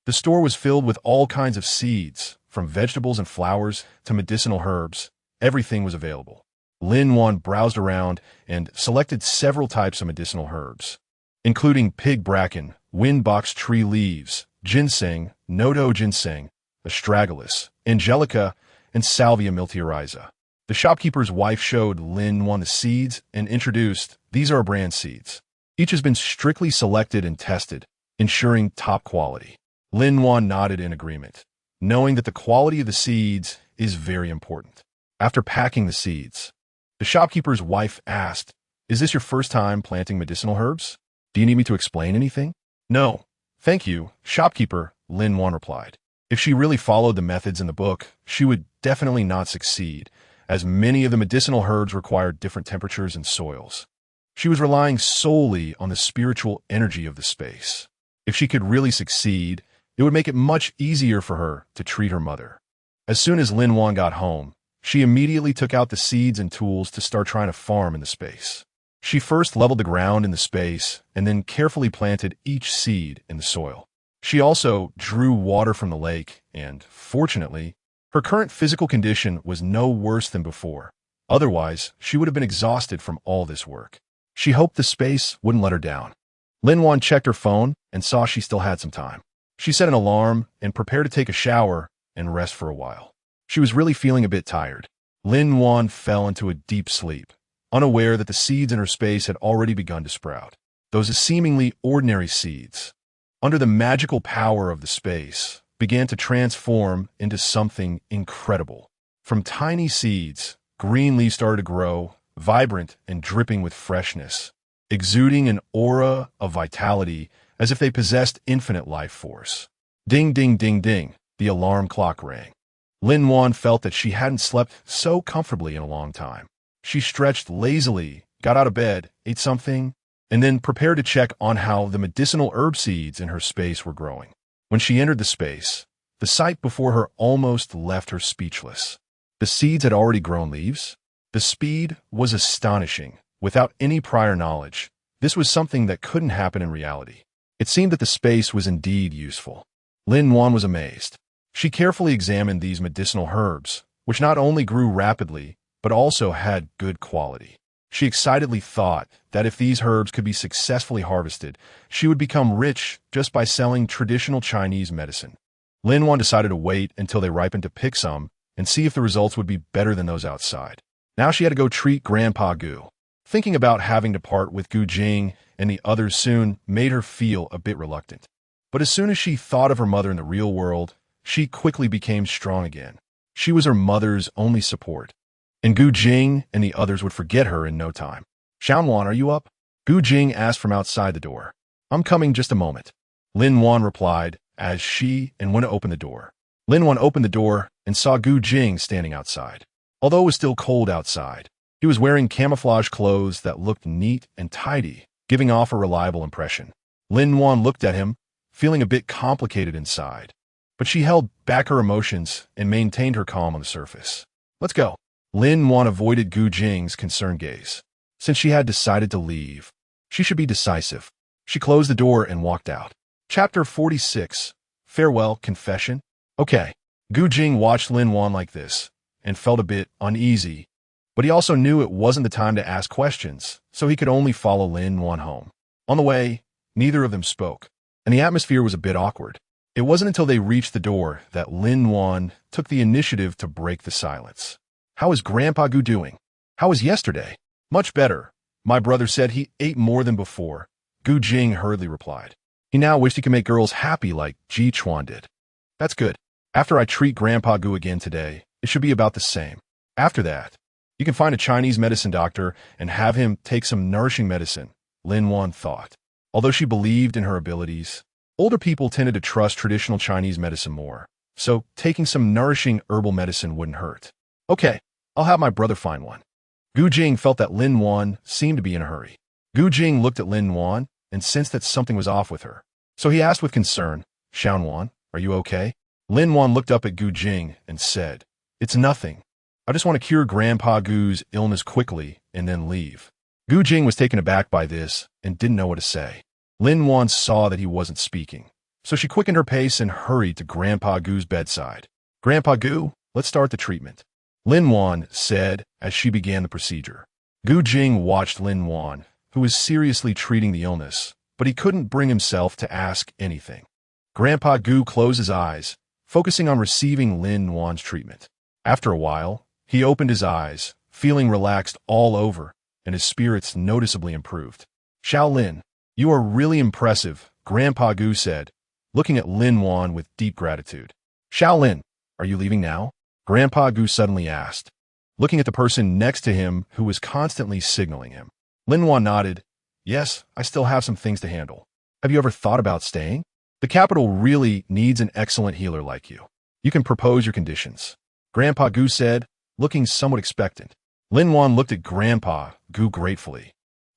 The store was filled with all kinds of seeds, from vegetables and flowers to medicinal herbs. Everything was available. Lin Wan browsed around and selected several types of medicinal herbs, including pig bracken, wind box tree leaves, ginseng, nodo ginseng, astragalus, angelica, and salvia miltioriza. The shopkeeper's wife showed Lin Wan the seeds and introduced, these are brand seeds. Each has been strictly selected and tested, ensuring top quality. Lin Wan nodded in agreement, knowing that the quality of the seeds is very important. After packing the seeds, the shopkeeper's wife asked, is this your first time planting medicinal herbs? Do you need me to explain anything? No, thank you, shopkeeper, Lin Wan replied. If she really followed the methods in the book, she would definitely not succeed, as many of the medicinal herbs required different temperatures and soils. She was relying solely on the spiritual energy of the space. If she could really succeed, it would make it much easier for her to treat her mother. As soon as Lin Wan got home, she immediately took out the seeds and tools to start trying to farm in the space. She first leveled the ground in the space and then carefully planted each seed in the soil. She also drew water from the lake and, fortunately, her current physical condition was no worse than before. Otherwise, she would have been exhausted from all this work. She hoped the space wouldn't let her down. Lin Wan checked her phone and saw she still had some time. She set an alarm and prepared to take a shower and rest for a while. She was really feeling a bit tired. Lin Wan fell into a deep sleep, unaware that the seeds in her space had already begun to sprout. Those seemingly ordinary seeds, under the magical power of the space, began to transform into something incredible. From tiny seeds, green leaves started to grow, vibrant and dripping with freshness, exuding an aura of vitality as if they possessed infinite life force. Ding, ding, ding, ding, the alarm clock rang. Lin Wan felt that she hadn't slept so comfortably in a long time. She stretched lazily, got out of bed, ate something, and then prepared to check on how the medicinal herb seeds in her space were growing. When she entered the space, the sight before her almost left her speechless. The seeds had already grown leaves. The speed was astonishing. Without any prior knowledge, this was something that couldn't happen in reality. It seemed that the space was indeed useful. Lin Wan was amazed. She carefully examined these medicinal herbs, which not only grew rapidly, but also had good quality. She excitedly thought that if these herbs could be successfully harvested, she would become rich just by selling traditional Chinese medicine. Lin Wan decided to wait until they ripened to pick some and see if the results would be better than those outside. Now she had to go treat Grandpa Gu. Thinking about having to part with Gu Jing and the others soon made her feel a bit reluctant. But as soon as she thought of her mother in the real world, she quickly became strong again. She was her mother's only support, and Gu Jing and the others would forget her in no time. Xianwan, are you up? Gu Jing asked from outside the door. I'm coming, just a moment. Lin Wan replied as she and Wen opened the door. Lin Wan opened the door and saw Gu Jing standing outside. Although it was still cold outside, He was wearing camouflage clothes that looked neat and tidy, giving off a reliable impression. Lin-Wan looked at him, feeling a bit complicated inside. But she held back her emotions and maintained her calm on the surface. Let's go. Lin-Wan avoided Gu Jing's concerned gaze. Since she had decided to leave, she should be decisive. She closed the door and walked out. Chapter 46. Farewell Confession. Okay. Gu Jing watched Lin-Wan like this and felt a bit uneasy, but he also knew it wasn't the time to ask questions, so he could only follow Lin-Wan home. On the way, neither of them spoke, and the atmosphere was a bit awkward. It wasn't until they reached the door that Lin-Wan took the initiative to break the silence. How is Grandpa Gu doing? How was yesterday? Much better. My brother said he ate more than before. Gu Jing hurriedly replied. He now wished he could make girls happy like Ji-Chuan did. That's good. After I treat Grandpa Gu again today, it should be about the same. After that, you can find a Chinese medicine doctor and have him take some nourishing medicine, Lin-Wan thought. Although she believed in her abilities, older people tended to trust traditional Chinese medicine more, so taking some nourishing herbal medicine wouldn't hurt. Okay, I'll have my brother find one. Gu Jing felt that Lin-Wan seemed to be in a hurry. Gu Jing looked at Lin-Wan and sensed that something was off with her. So he asked with concern, Xiaowan, are you okay? Lin-Wan looked up at Gu Jing and said, It's nothing. I just want to cure Grandpa Gu's illness quickly and then leave. Gu Jing was taken aback by this and didn't know what to say. Lin-Wan saw that he wasn't speaking, so she quickened her pace and hurried to Grandpa Gu's bedside. Grandpa Gu, let's start the treatment. Lin-Wan said as she began the procedure. Gu Jing watched Lin-Wan, who was seriously treating the illness, but he couldn't bring himself to ask anything. Grandpa Gu closed his eyes, focusing on receiving Lin-Wan's treatment. After a while, he opened his eyes, feeling relaxed all over, and his spirits noticeably improved. Xiaolin, you are really impressive, Grandpa Gu said, looking at Lin-Wan with deep gratitude. Xiaolin, are you leaving now? Grandpa Gu suddenly asked, looking at the person next to him who was constantly signaling him. Lin-Wan nodded. Yes, I still have some things to handle. Have you ever thought about staying? The capital really needs an excellent healer like you. You can propose your conditions. Grandpa Gu said, looking somewhat expectant. Lin-Wan looked at Grandpa Gu gratefully,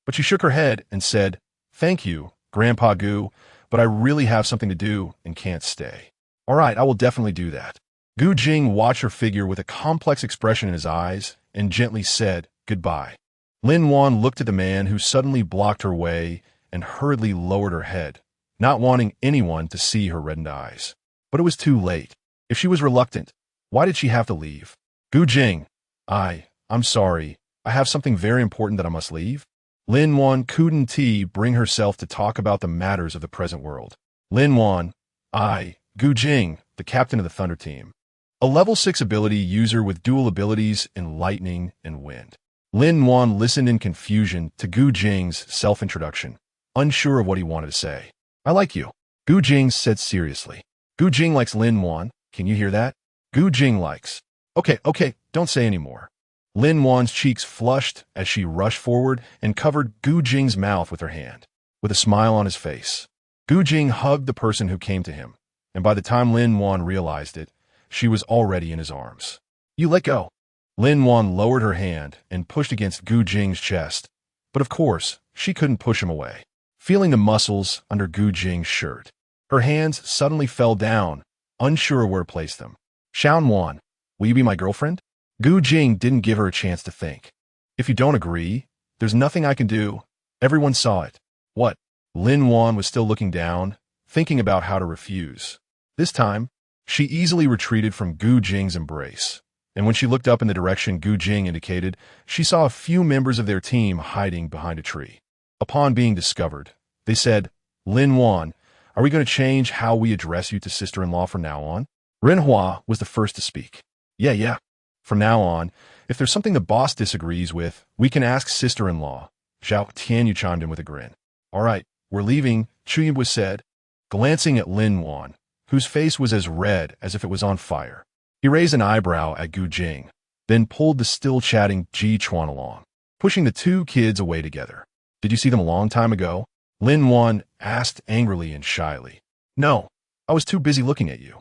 but she shook her head and said, Thank you, Grandpa Gu, but I really have something to do and can't stay. All right, I will definitely do that. Gu Jing watched her figure with a complex expression in his eyes and gently said, Goodbye. Lin-Wan looked at the man who suddenly blocked her way and hurriedly lowered her head, not wanting anyone to see her reddened eyes. But it was too late. If she was reluctant, why did she have to leave? Gu Jing, I'm sorry. I have something very important that I must leave. Lin-Wan couldn't bring herself to talk about the matters of the present world. Lin-Wan, Gu Jing, the captain of the Thunder Team. A level 6 ability user with dual abilities in lightning and wind. Lin-Wan listened in confusion to Gu Jing's self-introduction, unsure of what he wanted to say. I like you, Gu Jing said seriously. Gu Jing likes Lin-Wan, can you hear that? Gu Jing likes. Okay, don't say any more. Lin-Wan's cheeks flushed as she rushed forward and covered Gu Jing's mouth with her hand. With a smile on his face, Gu Jing hugged the person who came to him, and by the time Lin-Wan realized it, she was already in his arms. You let go. Lin-Wan lowered her hand and pushed against Gu Jing's chest, but of course, she couldn't push him away. Feeling the muscles under Gu Jing's shirt, her hands suddenly fell down, unsure where to place them. Xiaowan, will you be my girlfriend? Gu Jing didn't give her a chance to think. If you don't agree, there's nothing I can do. Everyone saw it. What? Lin-Wan was still looking down, thinking about how to refuse. This time, she easily retreated from Gu Jing's embrace, and when she looked up in the direction Gu Jing indicated, she saw a few members of their team hiding behind a tree. Upon being discovered, they said, Lin-Wan, are we going to change how we address you to sister-in-law from now on? Renhua was the first to speak. Yeah. From now on, if there's something the boss disagrees with, we can ask sister-in-law. Zhao Tianyu chimed in with a grin. All right, we're leaving, Chuyinbu said, glancing at Lin-Wan, whose face was as red as if it was on fire. He raised an eyebrow at Gu Jing, then pulled the still-chatting Ji-Chuan along, pushing the two kids away together. Did you see them a long time ago? Lin-Wan asked angrily and shyly. No, I was too busy looking at you.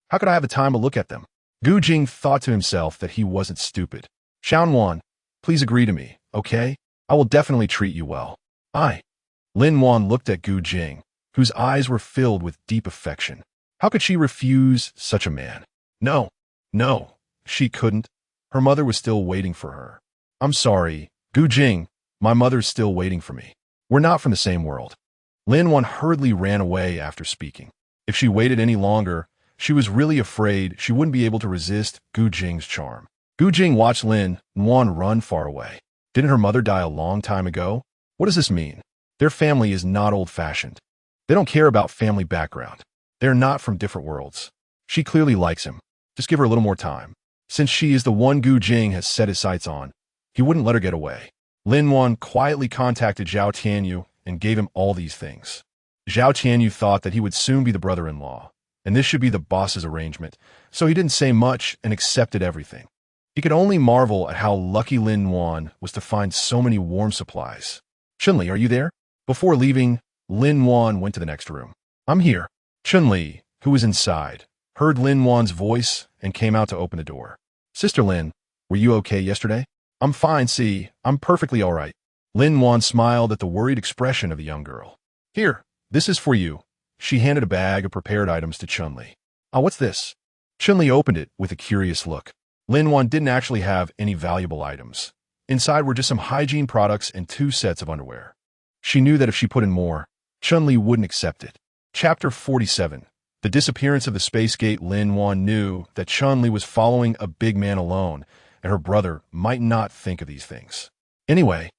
How could I have the time to look at them? Gu Jing thought to himself that he wasn't stupid. Xiaowan, Please agree to me, okay? I will definitely treat you well. I. Lin Wan looked at Gu Jing, whose eyes were filled with deep affection. How could she refuse such a man? No, no, she couldn't. Her mother was still waiting for her. I'm sorry, Gu Jing, my mother's still waiting for me. We're not from the same world. Lin Wan hurriedly ran away after speaking. If she waited any longer, she was really afraid she wouldn't be able to resist Gu Jing's charm. Gu Jing watched Lin Wan run far away. Didn't her mother die a long time ago? What does this mean? Their family is not old-fashioned. They don't care about family background. They're not from different worlds. She clearly likes him. Just give her a little more time. Since she is the one Gu Jing has set his sights on, he wouldn't let her get away. Lin Wan quietly contacted Zhao Tianyu and gave him all these things. Zhao Tianyu thought that he would soon be the brother-in-law, and this should be the boss's arrangement, so he didn't say much and accepted everything. He could only marvel at how lucky Lin Wan was to find so many warm supplies. Chun-Li, are you there? Before leaving, Lin Wan went to the next room. I'm here. Chun-Li, who was inside, heard Lin Wan's voice and came out to open the door. Sister Lin, were you okay yesterday? I'm fine, see, I'm perfectly all right. Lin Wan smiled at the worried expression of the young girl. Here, this is for you. She handed a bag of prepared items to Chun-Li. Oh, what's this? Chun-Li opened it with a curious look. Lin Wan didn't actually have any valuable items. Inside were just some hygiene products and 2 sets of underwear. She knew that if she put in more, Chun-Li wouldn't accept it. Chapter 47. The disappearance of the space gate. Lin Wan knew that Chun-Li was following a big man alone, and her brother might not think of these things. Anyway,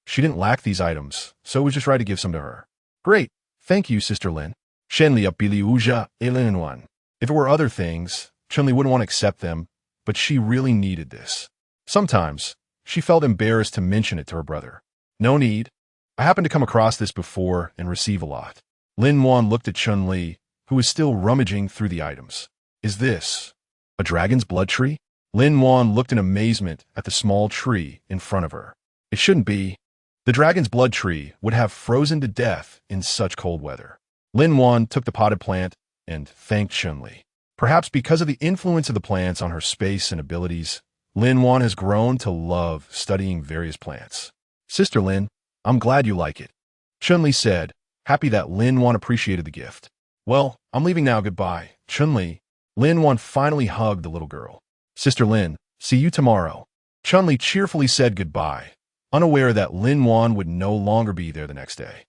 she didn't lack these items, so it was just right to give some to her. Great, thank you, Sister Lin. Shenli up Bili Uja Lin Wan. If it were other things, Chun-Li wouldn't want to accept them, but she really needed this. Sometimes, she felt embarrassed to mention it to her brother. No need. I happened to come across this before and receive a lot. Lin Wan looked at Chun-Li, who was still rummaging through the items. Is this a dragon's blood tree? Lin Wan looked in amazement at the small tree in front of her. It shouldn't be. The dragon's blood tree would have frozen to death in such cold weather. Lin Wan took the potted plant and thanked Chun-Li. Perhaps because of the influence of the plants on her space and abilities, Lin Wan has grown to love studying various plants. Sister Lin, I'm glad you like it. Chun-Li said, happy that Lin Wan appreciated the gift. Well, I'm leaving now, goodbye. Chun-Li. Lin Wan finally hugged the little girl. Sister Lin, see you tomorrow. Chun-Li cheerfully said goodbye, unaware that Lin Wan would no longer be there the next day.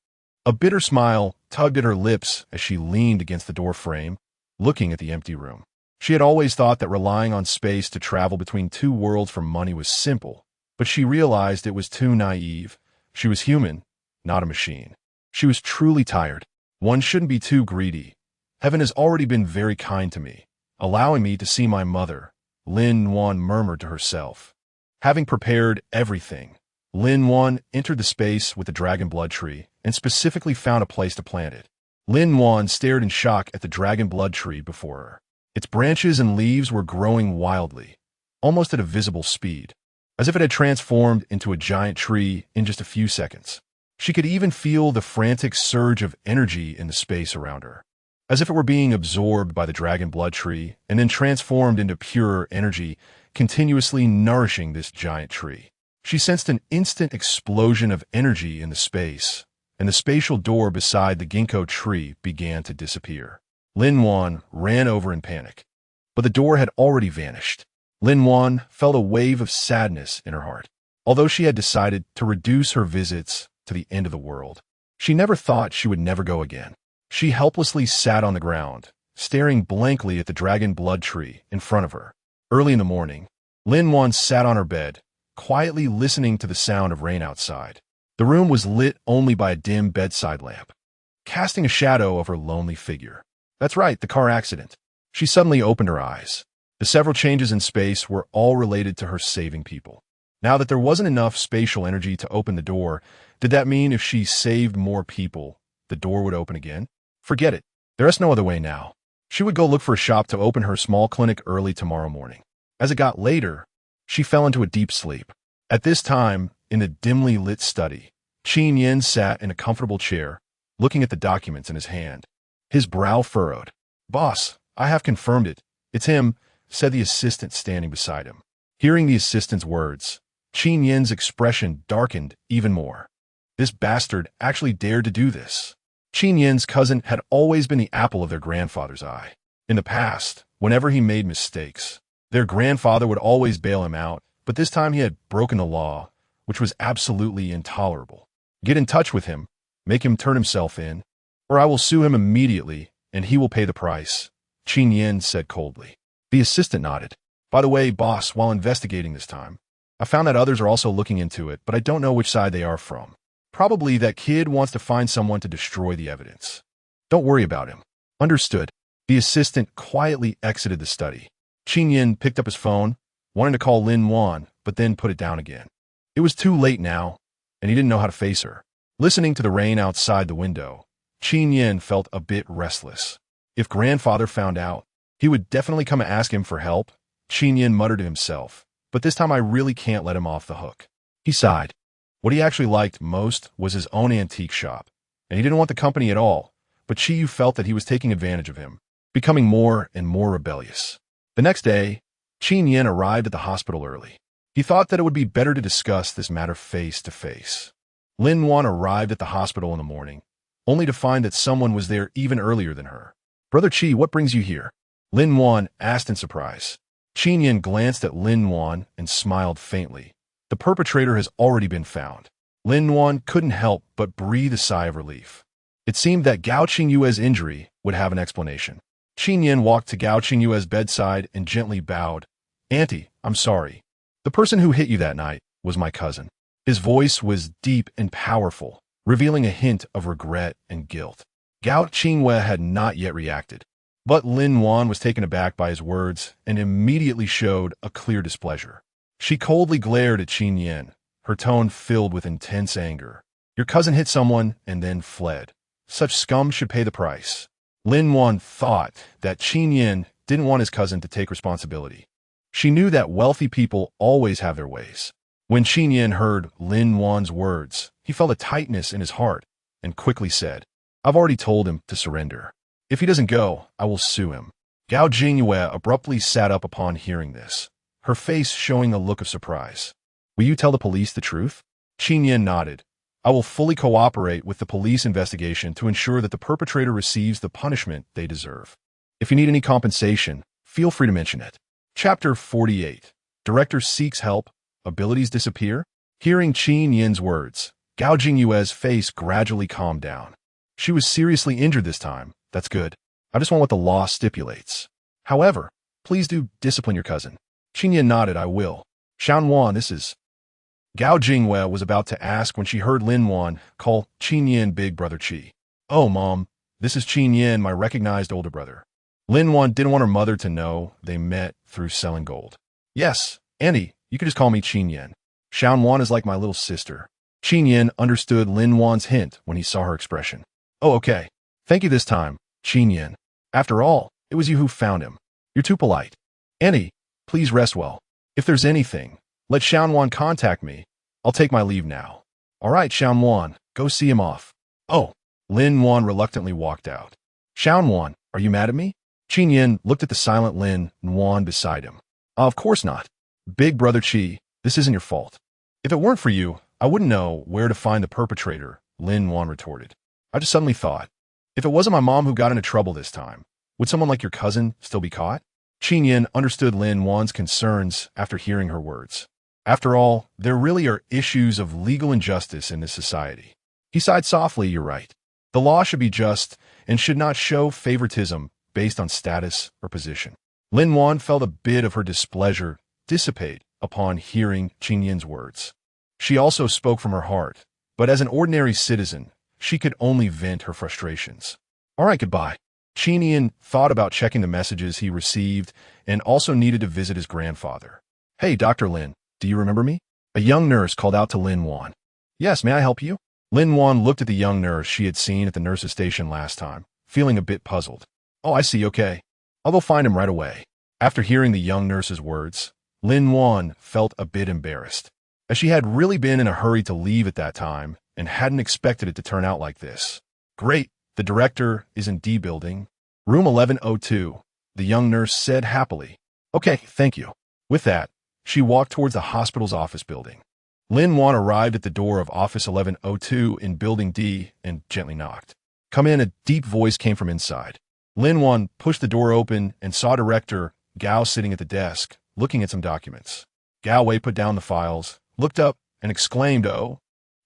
A bitter smile tugged at her lips as she leaned against the door frame, looking at the empty room. She had always thought that relying on space to travel between 2 worlds for money was simple, but she realized it was too naive. She was human, not a machine. She was truly tired. One shouldn't be too greedy. Heaven has already been very kind to me, allowing me to see my mother, Lin Wan murmured to herself. Having prepared everything, Lin Wan entered the space with the dragon blood tree and specifically found a place to plant it. Lin Wan stared in shock at the dragon blood tree before her. Its branches and leaves were growing wildly, almost at a visible speed, as if it had transformed into a giant tree in just a few seconds. She could even feel the frantic surge of energy in the space around her, as if it were being absorbed by the dragon blood tree and then transformed into purer energy, continuously nourishing this giant tree. She sensed an instant explosion of energy in the space, and the spatial door beside the ginkgo tree began to disappear. Lin Wan ran over in panic, but the door had already vanished. Lin Wan felt a wave of sadness in her heart. Although she had decided to reduce her visits to the end of the world, she never thought she would never go again. She helplessly sat on the ground, staring blankly at the dragon blood tree in front of her. Early in the morning, Lin Wan sat on her bed, quietly listening to the sound of rain outside. The room was lit only by a dim bedside lamp, casting a shadow of her lonely figure. That's right, the car accident. She suddenly opened her eyes. The several changes in space were all related to her saving people. Now that there wasn't enough spatial energy to open the door, did that mean if she saved more people, the door would open again? Forget it. There is no other way now. She would go look for a shop to open her small clinic early tomorrow morning. As it got later, she fell into a deep sleep. At this time, in the dimly lit study, Qin Yen sat in a comfortable chair, looking at the documents in his hand. His brow furrowed. Boss, I have confirmed it. It's him, said the assistant standing beside him. Hearing the assistant's words, Qin Yin's expression darkened even more. This bastard actually dared to do this. Qin Yin's cousin had always been the apple of their grandfather's eye. In the past, whenever he made mistakes, their grandfather would always bail him out, but this time he had broken the law, which was absolutely intolerable. Get in touch with him, make him turn himself in, or I will sue him immediately, and he will pay the price, Qin Yin said coldly. The assistant nodded. By the way, boss, while investigating this time, I found that others are also looking into it, but I don't know which side they are from. Probably that kid wants to find someone to destroy the evidence. Don't worry about him. Understood. The assistant quietly exited the study. Qin Yin picked up his phone, wanting to call Lin Wan, but then put it down again. It was too late now, and he didn't know how to face her. Listening to the rain outside the window, Qin Yin felt a bit restless. If grandfather found out, he would definitely come and ask him for help, Qin Yin muttered to himself, but this time I really can't let him off the hook. He sighed. What he actually liked most was his own antique shop, and he didn't want the company at all, but Chi Yu felt that he was taking advantage of him, becoming more and more rebellious. The next day, Qin Yin arrived at the hospital early. He thought that it would be better to discuss this matter face to face. Lin Wan arrived at the hospital in the morning, only to find that someone was there even earlier than her. Brother Chi, what brings you here? Lin Wan asked in surprise. Qin Yin glanced at Lin Wan and smiled faintly. The perpetrator has already been found. Lin Wan couldn't help but breathe a sigh of relief. It seemed that Gao Qingyue's injury would have an explanation. Qin Yin walked to Gao Qingyue's bedside and gently bowed. Auntie, I'm sorry. The person who hit you that night was my cousin. His voice was deep and powerful, revealing a hint of regret and guilt. Gao Qingyue had not yet reacted, but Lin Wan was taken aback by his words and immediately showed a clear displeasure. She coldly glared at Qin Yin, her tone filled with intense anger. Your cousin hit someone and then fled. Such scum should pay the price. Lin Wan thought that Qin Yin didn't want his cousin to take responsibility. She knew that wealthy people always have their ways. When Qin Yin heard Lin Wan's words, he felt a tightness in his heart and quickly said, I've already told him to surrender. If he doesn't go, I will sue him. Gao Jingyue abruptly sat up upon hearing this, her face showing a look of surprise. Will you tell the police the truth? Qin Yin nodded. I will fully cooperate with the police investigation to ensure that the perpetrator receives the punishment they deserve. If you need any compensation, feel free to mention it. Chapter 48. Director seeks help. Abilities disappear? Hearing Qin Yin's words, Gao Jingyue's face gradually calmed down. She was seriously injured this time. That's good. I just want what the law stipulates. However, please do discipline your cousin. Qin Yin nodded. I will. sprocket, this is... Gao Jingyue was about to ask when she heard Lin Wan call Qin Yin Big Brother Qi. Oh, Mom, this is Qin Yin, my recognized older brother. Lin Wan didn't want her mother to know they met through selling gold. Yes, Auntie, you can just call me Qin Yin. Wan is like my little sister. Qin Yin understood Lin Wan's hint when he saw her expression. Oh, okay. Thank you this time, Qin Yin. After all, it was you who found him. You're too polite. Auntie, please rest well. If there's anything, let Wan contact me. I'll take my leave now. All right, Wan, go see him off. Oh, Lin Wan reluctantly walked out. Wan, are you mad at me? Qin Yin looked at the silent Lin Wan beside him. Of course not. Big Brother Qi, this isn't your fault. If it weren't for you, I wouldn't know where to find the perpetrator, Lin Wan retorted. I just suddenly thought, if it wasn't my mom who got into trouble this time, would someone like your cousin still be caught? Qin Yin understood Lin Wan's concerns after hearing her words. After all, there really are issues of legal injustice in this society. He sighed softly. You're right. The law should be just and should not show favoritism based on status or position. Lin Wan felt a bit of her displeasure dissipate upon hearing Qin Yin's words. She also spoke from her heart, but as an ordinary citizen, she could only vent her frustrations. All right, goodbye. Qin Yin thought about checking the messages he received and also needed to visit his grandfather. Hey, Dr. Lin, do you remember me? A young nurse called out to Lin Wan. Yes, may I help you? Lin Wan looked at the young nurse she had seen at the nurse's station last time, feeling a bit puzzled. Oh, I see, okay. I'll go find him right away. After hearing the young nurse's words, Lin Wan felt a bit embarrassed, as she had really been in a hurry to leave at that time and hadn't expected it to turn out like this. Great, the director is in D building. Room 1102, the young nurse said happily. Okay, thank you. With that, she walked towards the hospital's office building. Lin-Wan arrived at the door of Office 1102 in Building D and gently knocked. "Come in," a deep voice came from inside. Lin-Wan pushed the door open and saw Director Gao sitting at the desk, looking at some documents. Gao Wei put down the files, looked up, and exclaimed, "Oh,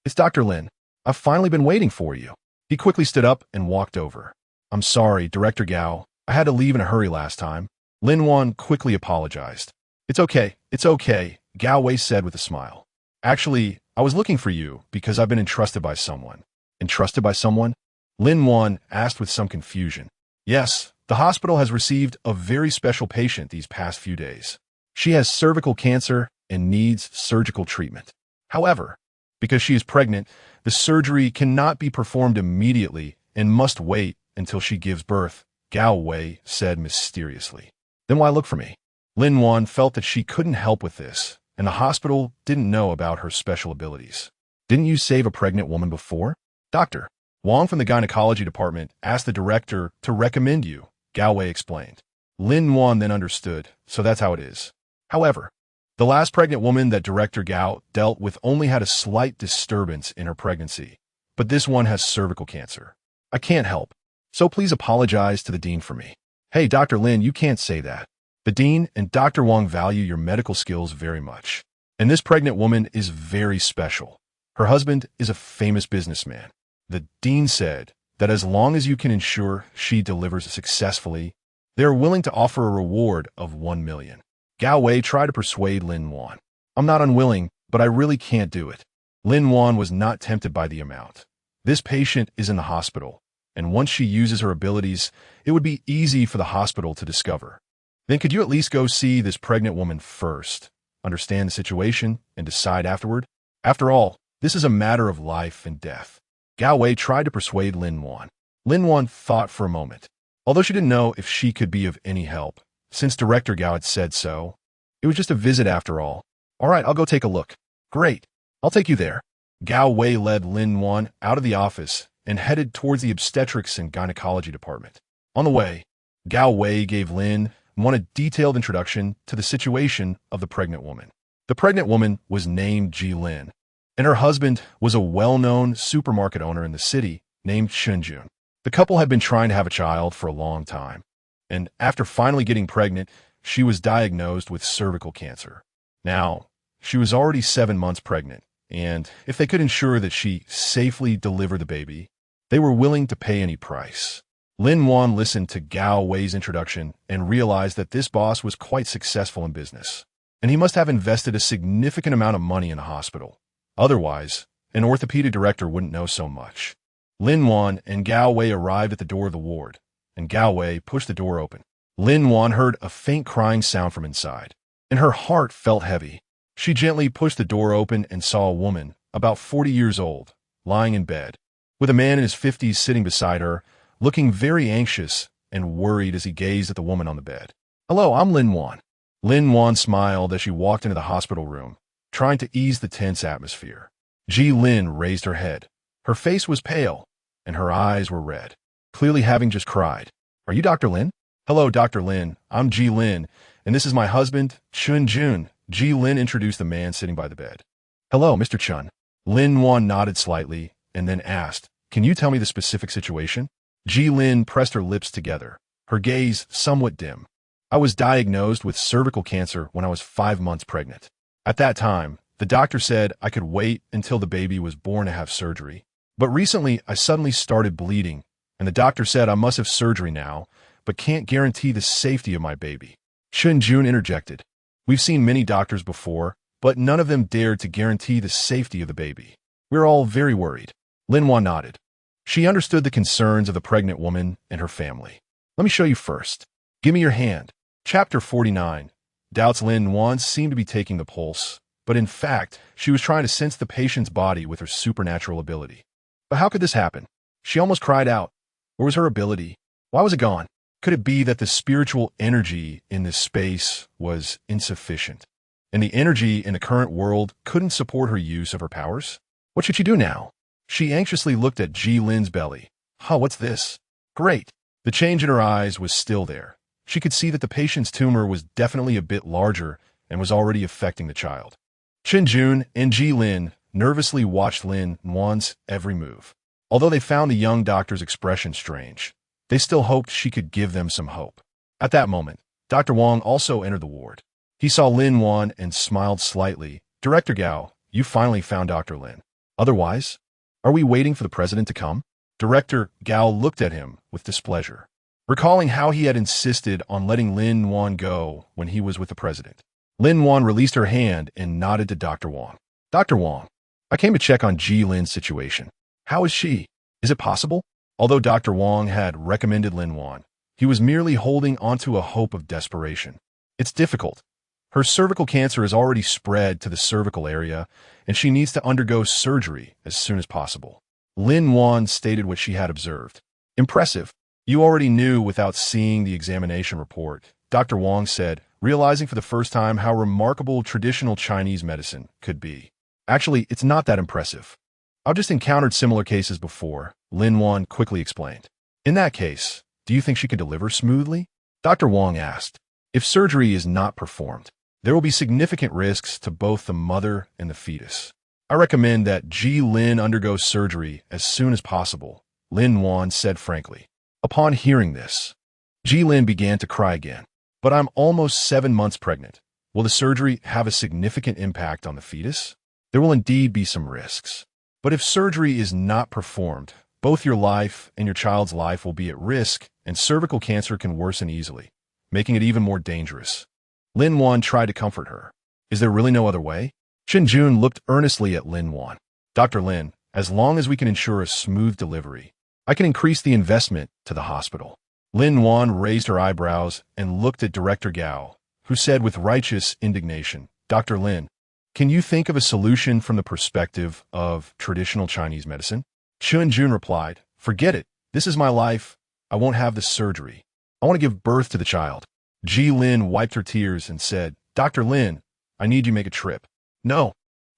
it's Dr. Lin. I've finally been waiting for you." He quickly stood up and walked over. "I'm sorry, Director Gao. I had to leave in a hurry last time." Lin-Wan quickly apologized. It's okay, Gao Wei said with a smile. "Actually, I was looking for you because I've been entrusted by someone." "Entrusted by someone?" Lin-Wan asked with some confusion. "Yes, the hospital has received a very special patient these past few days. She has cervical cancer and needs surgical treatment. However, because she is pregnant, the surgery cannot be performed immediately and must wait until she gives birth," Gao Wei said mysteriously. "Then why look for me?" Lin-Wan felt that she couldn't help with this, and the hospital didn't know about her special abilities. "Didn't you save a pregnant woman before?" "Dr. Wang from the gynecology department asked the director to recommend you," Gao Wei explained. Lin-Wan then understood, so that's how it is. However, the last pregnant woman that Director Gao dealt with only had a slight disturbance in her pregnancy, but this one has cervical cancer. "I can't help, so please apologize to the dean for me." "Hey, Dr. Lin, you can't say that. The dean and Dr. Wang value your medical skills very much. And this pregnant woman is very special. Her husband is a famous businessman." The dean said that as long as you can ensure she delivers successfully, they are willing to offer a reward of 1 million. Gao Wei tried to persuade Lin-Wan. "I'm not unwilling, but I really can't do it." Lin-Wan was not tempted by the amount. This patient is in the hospital, and once she uses her abilities, it would be easy for the hospital to discover. "Then could you at least go see this pregnant woman first, understand the situation, and decide afterward? After all, this is a matter of life and death." Gao Wei tried to persuade Lin-Wan. Lin-Wan thought for a moment. Although she didn't know if she could be of any help, since Director Gao had said so, it was just a visit after all. "All right, I'll go take a look." "Great, I'll take you there." Gao Wei led Lin-Wan out of the office and headed towards the obstetrics and gynecology department. On the way, Gao Wei gave Lin-Wan a detailed introduction to the situation of the pregnant woman. The pregnant woman was named Ji Lin, and her husband was a well-known supermarket owner in the city named Chen. The couple had been trying to have a child for a long time, and after finally getting pregnant, she was diagnosed with cervical cancer. Now, she was already 7 months pregnant, and if they could ensure that she safely delivered the baby, they were willing to pay any price. Lin-Wan listened to Gao Wei's introduction and realized that this boss was quite successful in business, and he must have invested a significant amount of money in the hospital. Otherwise, an orthopedic director wouldn't know so much. Lin-Wan and Gao Wei arrived at the door of the ward, and Gao Wei pushed the door open. Lin-Wan heard a faint crying sound from inside, and her heart felt heavy. She gently pushed the door open and saw a woman, about 40 years old, lying in bed, with a man in his 50s sitting beside her, looking very anxious and worried as he gazed at the woman on the bed. "Hello, I'm Lin-Wan." Lin-Wan smiled as she walked into the hospital room, trying to ease the tense atmosphere. Ji Lin raised her head. Her face was pale, and her eyes were red, clearly having just cried. "Are you Dr. Lin?" "Hello, Dr. Lin. I'm Ji Lin, and this is my husband, Chen Jun." Ji Lin introduced the man sitting by the bed. "Hello, Mr. Chen." Lin-Wan nodded slightly and then asked, "Can you tell me the specific situation?" Ji Lin pressed her lips together, her gaze somewhat dim. "I was diagnosed with cervical cancer when I was 5 months pregnant. At that time, the doctor said I could wait until the baby was born to have surgery. But recently, I suddenly started bleeding, and the doctor said I must have surgery now, but can't guarantee the safety of my baby." Chen Jun interjected. "We've seen many doctors before, but none of them dared to guarantee the safety of the baby. We're all very worried." Lin-Wan nodded. She understood the concerns of the pregnant woman and her family. "Let me show you first. Give me your hand." Chapter 49. Doubts. Lin-Wan seemed to be taking the pulse, but in fact, she was trying to sense the patient's body with her supernatural ability. But how could this happen? She almost cried out. Where was her ability? Why was it gone? Could it be that the spiritual energy in this space was insufficient, and the energy in the current world couldn't support her use of her powers? What should she do now? She anxiously looked at Ji Lin's belly. What's this? Great. The change in her eyes was still there. She could see that the patient's tumor was definitely a bit larger and was already affecting the child. Chen Jun and Ji Lin nervously watched Lin Wan's every move. Although they found the young doctor's expression strange, they still hoped she could give them some hope. At that moment, Dr. Wang also entered the ward. He saw Lin Wan and smiled slightly. Director Gao, you finally found Dr. Lin. Otherwise, are we waiting for the president to come? Director Gao looked at him with displeasure, recalling how he had insisted on letting Lin Wan go when he was with the president. Lin Wan released her hand and nodded to Dr. Wang. Dr. Wang, I came to check on Ji Lin's situation. How is she? Is it possible? Although Dr. Wang had recommended Lin Wan, he was merely holding onto a hope of desperation. It's difficult. Her cervical cancer has already spread to the cervical area, and she needs to undergo surgery as soon as possible. Lin Wan stated what she had observed. Impressive. You already knew without seeing the examination report, Dr. Wang said, realizing for the first time how remarkable traditional Chinese medicine could be. Actually, it's not that impressive. I've just encountered similar cases before, Lin Wan quickly explained. In that case, do you think she could deliver smoothly? Dr. Wang asked. If surgery is not performed, there will be significant risks to both the mother and the fetus. I recommend that Ji Lin undergo surgery as soon as possible, Lin Wan said frankly. Upon hearing this, Ji Lin began to cry again. But I'm almost 7 months pregnant. Will the surgery have a significant impact on the fetus? There will indeed be some risks. But if surgery is not performed, both your life and your child's life will be at risk, and cervical cancer can worsen easily, making it even more dangerous. Lin Wan tried to comfort her. Is there really no other way? Chen Jun looked earnestly at Lin Wan. Dr. Lin, as long as we can ensure a smooth delivery, I can increase the investment to the hospital. Lin Wan raised her eyebrows and looked at Director Gao, who said with righteous indignation, Dr. Lin, can you think of a solution from the perspective of traditional Chinese medicine? Chen Jun replied, forget it. This is my life. I won't have this surgery. I want to give birth to the child. Ji Lin wiped her tears and said, Dr. Lin, I need you to make a trip. No.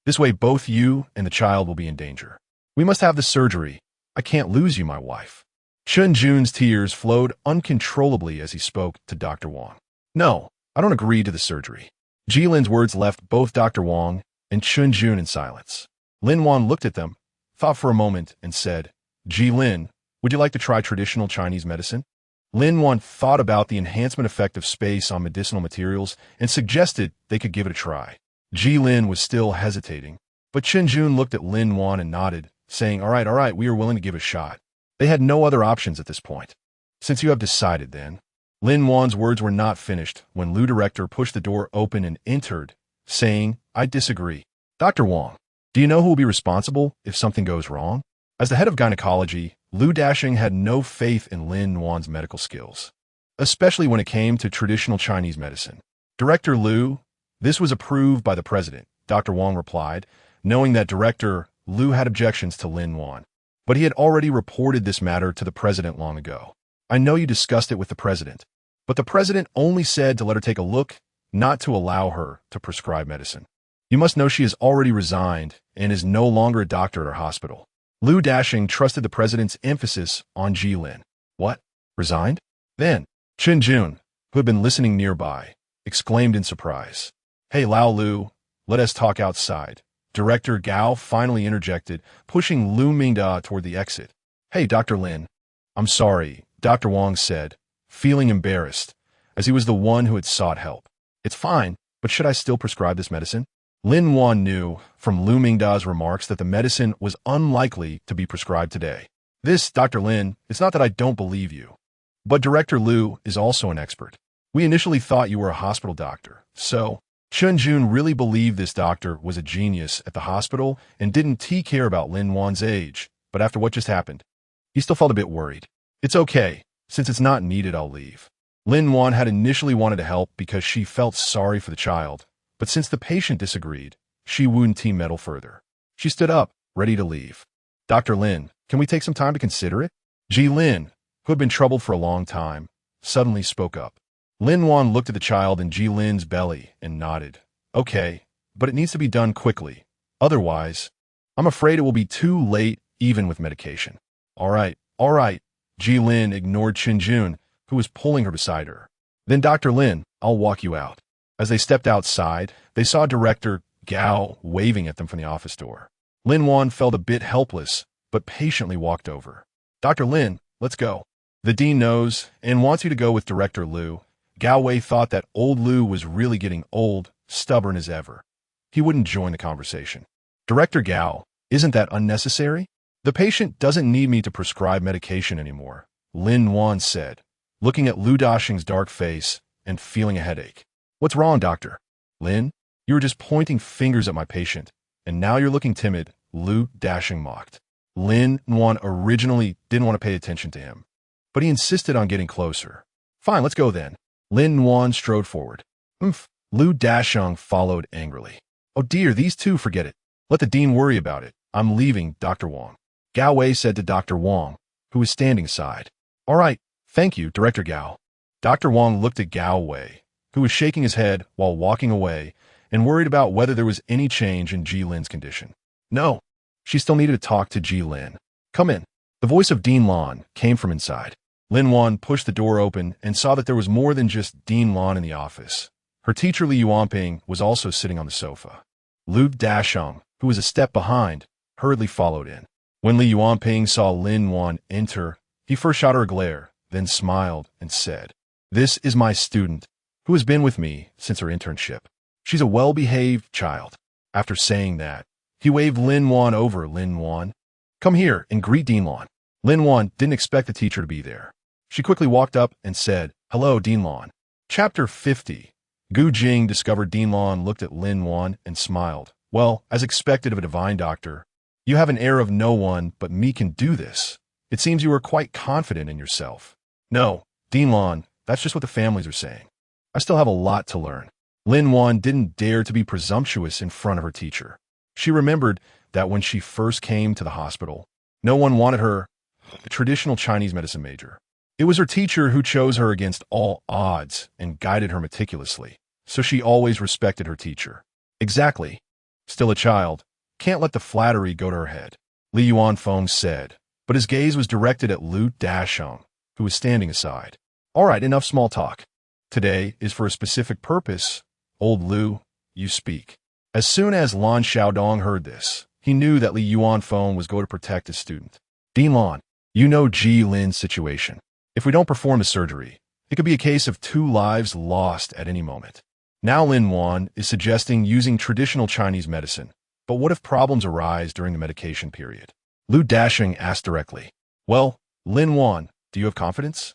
This way both you and the child will be in danger. We must have the surgery. I can't lose you, my wife. Chen Jun's tears flowed uncontrollably as he spoke to Dr. Wang. No, I don't agree to the surgery. Ji Lin's words left both Dr. Wang and Chen Jun in silence. Lin Wan looked at them, thought for a moment, and said, Ji Lin, would you like to try traditional Chinese medicine? Lin Wan thought about the enhancement effect of space on medicinal materials and suggested they could give it a try. Ji Lin was still hesitating, but Chen Jun looked at Lin Wan and nodded, saying, all right, we are willing to give it a shot. They had no other options at this point. Since you have decided then. Lin Wan's words were not finished when Lu Director pushed the door open and entered, saying, I disagree. Dr. Wang, do you know who will be responsible if something goes wrong? As the head of gynecology, Lu Dashing had no faith in Lin Wan's medical skills, especially when it came to traditional Chinese medicine. Director Lu, this was approved by the president, Dr. Wang replied, knowing that Director Lu had objections to Lin Wan. But he had already reported this matter to the president long ago. I know you discussed it with the president, but the president only said to let her take a look, not to allow her to prescribe medicine. You must know she has already resigned and is no longer a doctor at our hospital. Lu Dashing trusted the president's emphasis on Ji Lin. What? Resigned? Then, Chen Jun, who had been listening nearby, exclaimed in surprise. Hey Lao Lu, let us talk outside. Director Gao finally interjected, pushing Lu Mingda toward the exit. Hey, Dr. Lin. I'm sorry, Dr. Wang said, feeling embarrassed, as he was the one who had sought help. It's fine, but should I still prescribe this medicine? Lin Wan knew from Lu Mingda's remarks that the medicine was unlikely to be prescribed today. This, Dr. Lin, it's not that I don't believe you. But Director Lu is also an expert. We initially thought you were a hospital doctor, so Chen Jun really believed this doctor was a genius at the hospital and didn't care about Lin Wan's age, but after what just happened, he still felt a bit worried. It's okay. Since it's not needed, I'll leave. Lin Wan had initially wanted to help because she felt sorry for the child, but since the patient disagreed, she wouldn't meddle further. She stood up, ready to leave. Dr. Lin, can we take some time to consider it? Ji Lin, who had been troubled for a long time, suddenly spoke up. Lin Wan looked at the child in Ji Lin's belly and nodded. Okay, but it needs to be done quickly. Otherwise, I'm afraid it will be too late even with medication. All right. Ji Lin ignored Chen Jun, who was pulling her beside her. Then Dr. Lin, I'll walk you out. As they stepped outside, they saw Director Gao waving at them from the office door. Lin Wan felt a bit helpless, but patiently walked over. Dr. Lin, let's go. The dean knows and wants you to go with Director Liu. Gao Wei thought that old Liu was really getting old, stubborn as ever. He wouldn't join the conversation. Director Gao, isn't that unnecessary? The patient doesn't need me to prescribe medication anymore, Lin Wan said, looking at Liu Daxing's dark face and feeling a headache. What's wrong, doctor? Lin, you were just pointing fingers at my patient, and now you're looking timid, Liu Daxing mocked. Lin Wan originally didn't want to pay attention to him, but he insisted on getting closer. Fine, let's go then. Lin Wan strode forward. Liu Daxing followed angrily. Oh dear, these two, forget it. Let the dean worry about it. I'm leaving, Dr. Wang. Gao Wei said to Dr. Wang, who was standing aside. All right, thank you, Director Gao. Dr. Wang looked at Gao Wei, who was shaking his head while walking away and worried about whether there was any change in Ji Lin's condition. No, she still needed to talk to Ji Lin. Come in. The voice of Dean Lan came from inside. Lin Wan pushed the door open and saw that there was more than just Dean Lan in the office. Her teacher Li Yuanping was also sitting on the sofa. Liu Daxing, who was a step behind, hurriedly followed in. When Li Yuanping saw Lin Wan enter, he first shot her a glare, then smiled and said, "This is my student, who has been with me since her internship. She's a well-behaved child." After saying that, he waved Lin Wan over. Lin Wan, come here and greet Dean Lan. Lin Wan didn't expect the teacher to be there. She quickly walked up and said, "Hello, Dean Lan." Chapter 50. Gu Jing discovered Dean Lan looked at Lin Wan and smiled. Well, as expected of a divine doctor, you have an air of no one but me can do this. It seems you are quite confident in yourself. No, Dean Lan, that's just what the families are saying. I still have a lot to learn. Lin Wan didn't dare to be presumptuous in front of her teacher. She remembered that when she first came to the hospital, no one wanted her, a traditional Chinese medicine major. It was her teacher who chose her against all odds and guided her meticulously, so she always respected her teacher. Exactly. Still a child, can't let the flattery go to her head, Li Yuanfeng said, but his gaze was directed at Liu Daxing, who was standing aside. All right, enough small talk. Today is for a specific purpose. Old Liu, you speak. As soon as Lan Xiaodong heard this, he knew that Li Yuanfeng was going to protect his student. Dean Lan, you know Ji Lin's situation. If we don't perform the surgery, it could be a case of 2 lives lost at any moment. Now Lin Wan is suggesting using traditional Chinese medicine, but what if problems arise during the medication period? Liu Daxing asked directly. Well, Lin Wan, do you have confidence?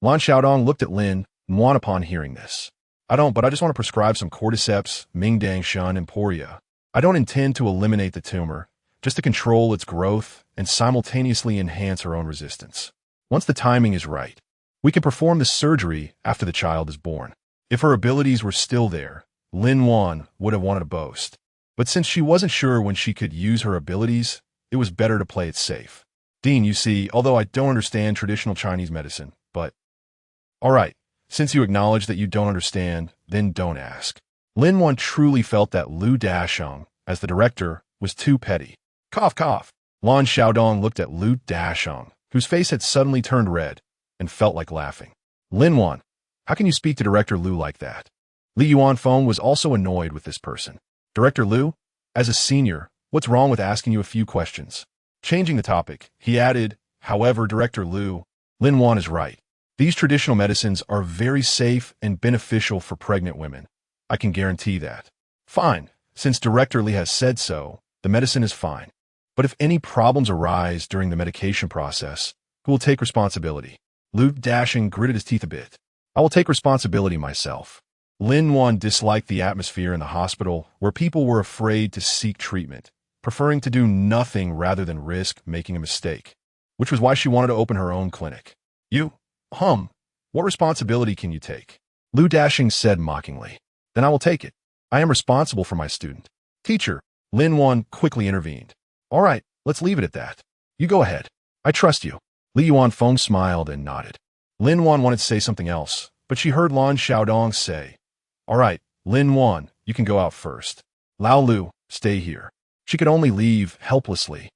Lan Xiaodong looked at Lin Wan upon hearing this. I don't, but I just want to prescribe some cordyceps, Mingdang Shun, and Poria. I don't intend to eliminate the tumor, just to control its growth and simultaneously enhance our own resistance. Once the timing is right, we can perform the surgery after the child is born. If her abilities were still there, Lin Wan would have wanted to boast. But since she wasn't sure when she could use her abilities, it was better to play it safe. Dean, you see, although I don't understand traditional Chinese medicine, but... All right, since you acknowledge that you don't understand, then don't ask. Lin Wan truly felt that Liu Daxing, as the director, was too petty. Cough, cough. Lan Xiaodong looked at Liu Daxing, whose face had suddenly turned red, and felt like laughing. Lin Wan, how can you speak to Director Liu like that? Li Yuanfeng was also annoyed with this person. Director Liu, as a senior, what's wrong with asking you a few questions? Changing the topic, he added, however, Director Liu, Lin Wan is right. These traditional medicines are very safe and beneficial for pregnant women. I can guarantee that. Fine, since Director Li has said so, the medicine is fine. But if any problems arise during the medication process, who will take responsibility? Liu Daxing gritted his teeth a bit. I will take responsibility myself. Lin Wan disliked the atmosphere in the hospital where people were afraid to seek treatment, preferring to do nothing rather than risk making a mistake, which was why she wanted to open her own clinic. You, what responsibility can you take? Liu Daxing said mockingly. Then I will take it. I am responsible for my student. Teacher, Lin Wan quickly intervened. All right, let's leave it at that. You go ahead. I trust you. Li Yuanfeng smiled and nodded. Lin Wan wanted to say something else, but she heard Lan Xiaodong say, All right, Lin Wan, you can go out first. Lao Lu, stay here. She could only leave helplessly.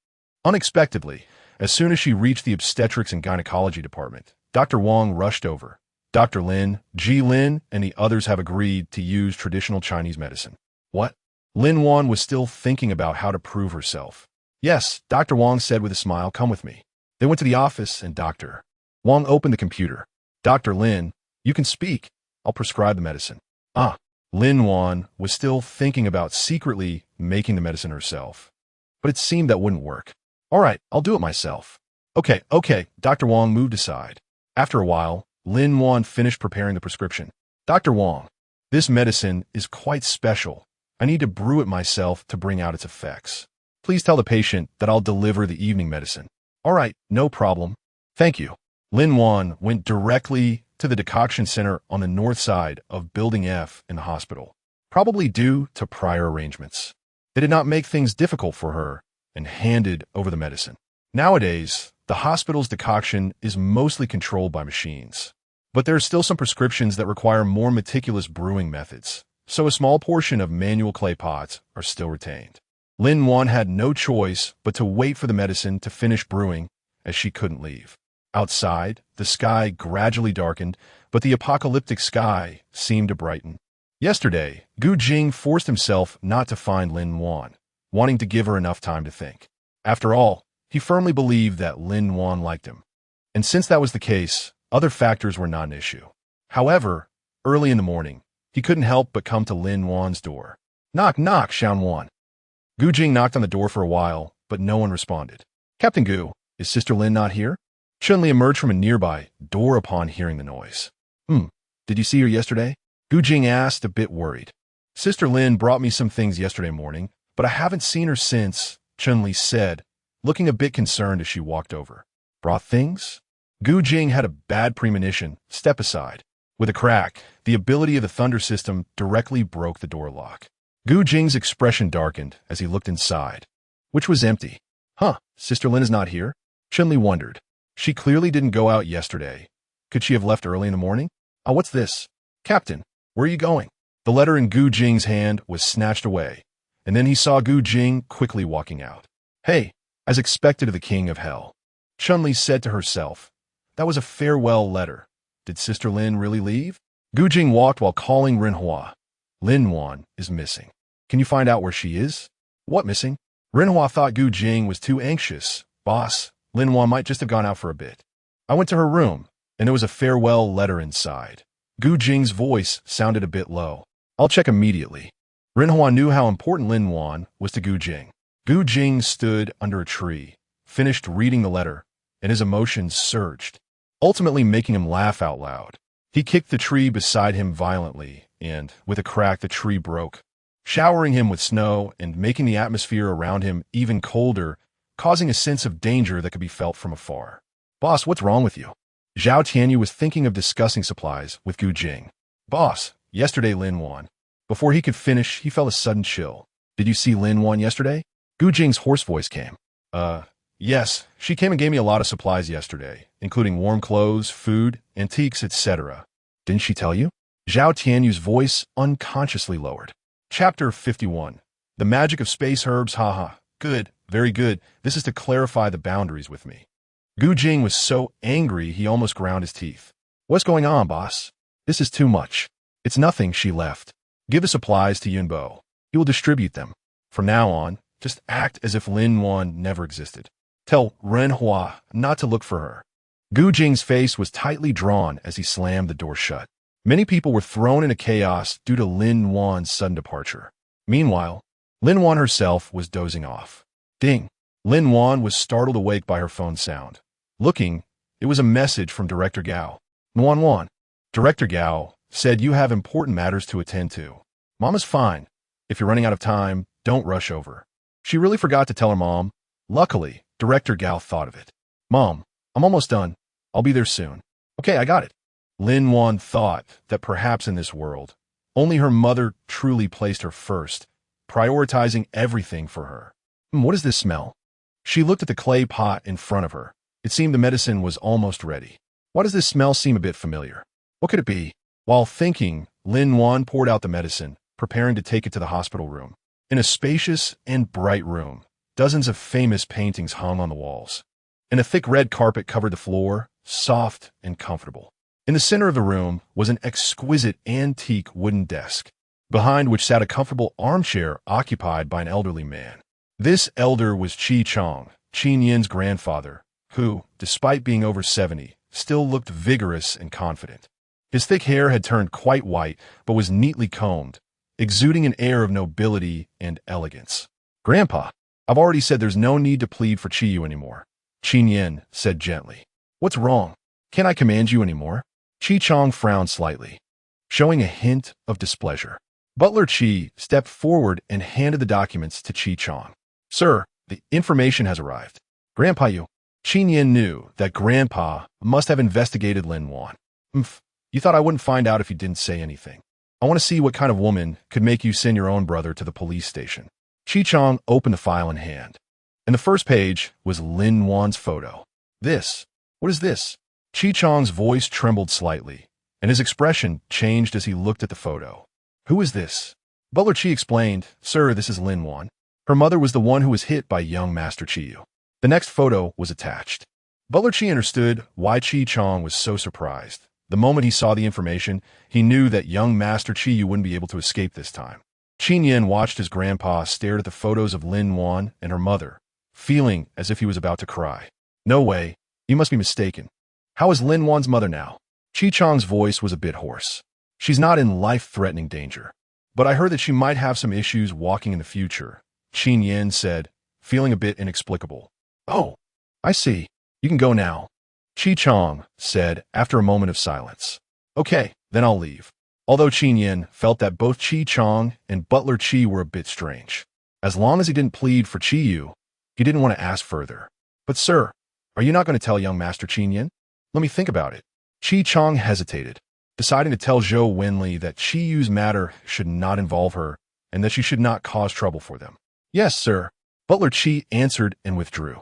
Unexpectedly, as soon as she reached the obstetrics and gynecology department, Dr. Wang rushed over. Dr. Lin, Ji Lin, and the others have agreed to use traditional Chinese medicine. What? Lin-Wan was still thinking about how to prove herself. Yes, Dr. Wang said with a smile, come with me. They went to the office and Dr. Wang opened the computer. Dr. Lin, you can speak. I'll prescribe the medicine. Lin-Wan was still thinking about secretly making the medicine herself. But it seemed that wouldn't work. All right, I'll do it myself. Okay, Dr. Wang moved aside. After a while, Lin-Wan finished preparing the prescription. Dr. Wang, this medicine is quite special. I need to brew it myself to bring out its effects. Please tell the patient that I'll deliver the evening medicine. All right, no problem. Thank you. Lin-Wan went directly to the decoction center on the north side of Building F in the hospital, probably due to prior arrangements. They did not make things difficult for her and handed over the medicine. Nowadays, the hospital's decoction is mostly controlled by machines. But there are still some prescriptions that require more meticulous brewing methods, so a small portion of manual clay pots are still retained. Lin-Wan had no choice but to wait for the medicine to finish brewing, as she couldn't leave. Outside, the sky gradually darkened, but the apocalyptic sky seemed to brighten. Yesterday, Gu Jing forced himself not to find Lin-Wan, wanting to give her enough time to think. After all, he firmly believed that Lin-Wan liked him. And since that was the case, other factors were not an issue. However, early in the morning, he couldn't help but come to Lin-Wan's door. Knock, knock, Xian-Wan. Gu Jing knocked on the door for a while, but no one responded. Captain Gu, is Sister Lin not here? Chun-Li emerged from a nearby door upon hearing the noise. Did you see her yesterday? Gu Jing asked, a bit worried. Sister Lin brought me some things yesterday morning, but I haven't seen her since, Chun-Li said, looking a bit concerned as she walked over. Brought things? Gu Jing had a bad premonition. Step aside. With a crack, the ability of the thunder system directly broke the door lock. Gu Jing's expression darkened as he looked inside, which was empty. Sister Lin is not here? Chun-Li wondered. She clearly didn't go out yesterday. Could she have left early in the morning? What's this? Captain, where are you going? The letter in Gu Jing's hand was snatched away, and then he saw Gu Jing quickly walking out. Hey, as expected of the king of hell. Chun-Li said to herself. That was a farewell letter. Did Sister Lin really leave? Gu Jing walked while calling Rinhua. Lin-Wan is missing. Can you find out where she is? What missing? Rinhua thought Gu Jing was too anxious. Boss, Lin-Wan might just have gone out for a bit. I went to her room, and there was a farewell letter inside. Gu Jing's voice sounded a bit low. I'll check immediately. Rinhua knew how important Lin-Wan was to Gu Jing. Gu Jing stood under a tree, finished reading the letter, and his emotions surged, ultimately making him laugh out loud. He kicked the tree beside him violently, and, with a crack, the tree broke, showering him with snow and making the atmosphere around him even colder, causing a sense of danger that could be felt from afar. Boss, what's wrong with you? Zhao Tianyu was thinking of discussing supplies with Gu Jing. Boss, yesterday Lin-Wan. Before he could finish, he felt a sudden chill. Did you see Lin-Wan yesterday? Gu Jing's hoarse voice came. Yes, she came and gave me a lot of supplies yesterday, including warm clothes, food, antiques, etc. Didn't she tell you? Zhao Tianyu's voice unconsciously lowered. Chapter 51. The Magic of Space Herbs. Haha. Good, very good. This is to clarify the boundaries with me. Gu Jing was so angry he almost ground his teeth. What's going on, boss? This is too much. It's nothing, she left. Give the supplies to Yunbo. He will distribute them. From now on, just act as if Lin-Wan never existed. Tell Renhua not to look for her. Gu Jing's face was tightly drawn as he slammed the door shut. Many people were thrown into chaos due to Lin-Wan's sudden departure. Meanwhile, Lin-Wan herself was dozing off. Ding! Lin-Wan was startled awake by her phone sound. Looking, it was a message from Director Gao. Wan. Director Gao said you have important matters to attend to. Mama's fine. If you're running out of time, don't rush over. She really forgot to tell her mom. Luckily, Director Gao thought of it. Mom, I'm almost done. I'll be there soon. Okay, I got it. Lin-Wan thought that perhaps in this world, only her mother truly placed her first, prioritizing everything for her. What does this smell? She looked at the clay pot in front of her. It seemed the medicine was almost ready. Why does this smell seem a bit familiar? What could it be? While thinking, Lin-Wan poured out the medicine, preparing to take it to the hospital room. In a spacious and bright room, dozens of famous paintings hung on the walls, and a thick red carpet covered the floor, soft and comfortable. In the center of the room was an exquisite antique wooden desk. behind which sat a comfortable armchair occupied by an elderly man. This elder was Chi Chong, Qin Yin's grandfather, who, despite being over 70, still looked vigorous and confident. His thick hair had turned quite white, but was neatly combed, exuding an air of nobility and elegance. "Grandpa, I've already said there's no need to plead for Chi-Yu anymore," Qin Yin said gently. "What's wrong? Can't I command you anymore?" Chi Chong frowned slightly, showing a hint of displeasure. Butler Chi stepped forward and handed the documents to Chi Chong. "Sir, the information has arrived." "Grandpa Yu." Qin Yin knew that Grandpa must have investigated Lin Wan. You thought I wouldn't find out if you didn't say anything. I want to see what kind of woman could make you send your own brother to the police station." Chi Chong opened the file in hand, and the first page was Lin Wan's photo. What is this?" Chi Chong's voice trembled slightly, and his expression changed as he looked at the photo. "Who is this?" Butler Chi explained, "Sir, this is Lin Wan. Her mother was the one who was hit by young Master Chi-Yu." The next photo was attached. Butler Chi understood why Chi Chong was so surprised. The moment he saw the information, he knew that young Master Chi-Yu wouldn't be able to escape this time. Qin Yin watched his grandpa stare at the photos of Lin Wan and her mother, feeling as if he was about to cry. "No way. You must be mistaken. How is Lin Wan's mother now?" Chi Chong's voice was a bit hoarse. "She's not in life-threatening danger, but I heard that she might have some issues walking in the future," Qin Yin said, feeling a bit inexplicable. "Oh, I see. You can go now," Chi Chong said after a moment of silence. "Okay, then I'll leave." Although Qin Yin felt that both Chi Chong and Butler Chi were a bit strange. As long as he didn't plead for Chi-Yu, he didn't want to ask further. "But sir, are you not going to tell young Master Qin Yin?" "Let me think about it." Chi Chong hesitated, deciding to tell Zhou Wenli that Chi-Yu's matter should not involve her and that she should not cause trouble for them. "Yes, sir," Butler Chi answered and withdrew.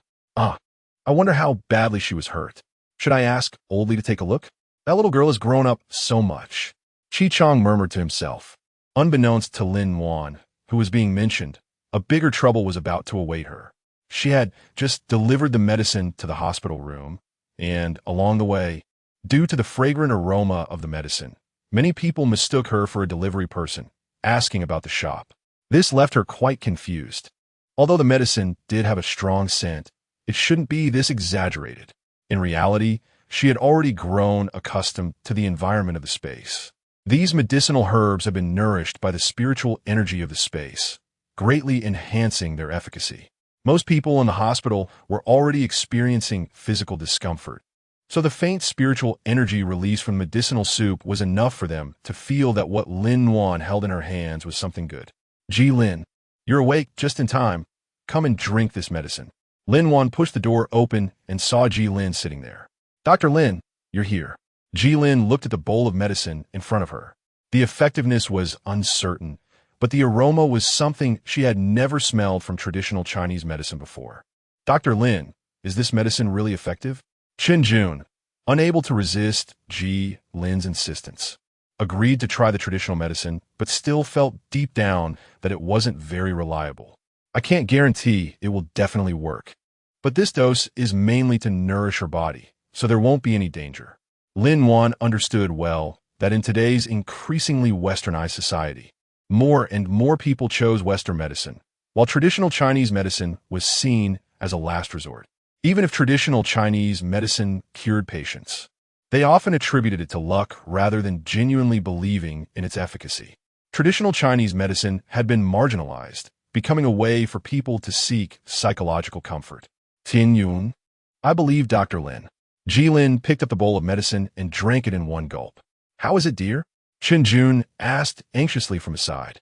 I wonder how badly she was hurt. Should I ask Oldly to take a look? That little girl has grown up so much." Chi Chong murmured to himself. Unbeknownst to Lin Wan, who was being mentioned, a bigger trouble was about to await her. She had just delivered the medicine to the hospital room, and along the way, due to the fragrant aroma of the medicine, many people mistook her for a delivery person, asking about the shop. This left her quite confused. Although the medicine did have a strong scent, it shouldn't be this exaggerated. In reality, she had already grown accustomed to the environment of the space. These medicinal herbs have been nourished by the spiritual energy of the space, greatly enhancing their efficacy. Most people in the hospital were already experiencing physical discomfort, so the faint spiritual energy released from medicinal soup was enough for them to feel that what Lin Wan held in her hands was something good. "Ji Lin, you're awake just in time. Come and drink this medicine." Lin Wan pushed the door open and saw Ji Lin sitting there. "Dr. Lin, you're here." Ji Lin looked at the bowl of medicine in front of her. The effectiveness was uncertain, but the aroma was something she had never smelled from traditional Chinese medicine before. "Dr. Lin, is this medicine really effective?" Chen Jun, unable to resist Ji Lin's insistence, agreed to try the traditional medicine, but still felt deep down that it wasn't very reliable. "I can't guarantee it will definitely work, but this dose is mainly to nourish her body, so there won't be any danger." Lin Wan understood well that in today's increasingly westernized society, more and more people chose Western medicine, while traditional Chinese medicine was seen as a last resort. Even if traditional Chinese medicine cured patients, they often attributed it to luck rather than genuinely believing in its efficacy. Traditional Chinese medicine had been marginalized, becoming a way for people to seek psychological comfort. "Tin Yun, I believe Dr. Lin." Ji Lin picked up the bowl of medicine and drank it in one gulp. "How is it, dear?" Chen Jun asked anxiously from his side.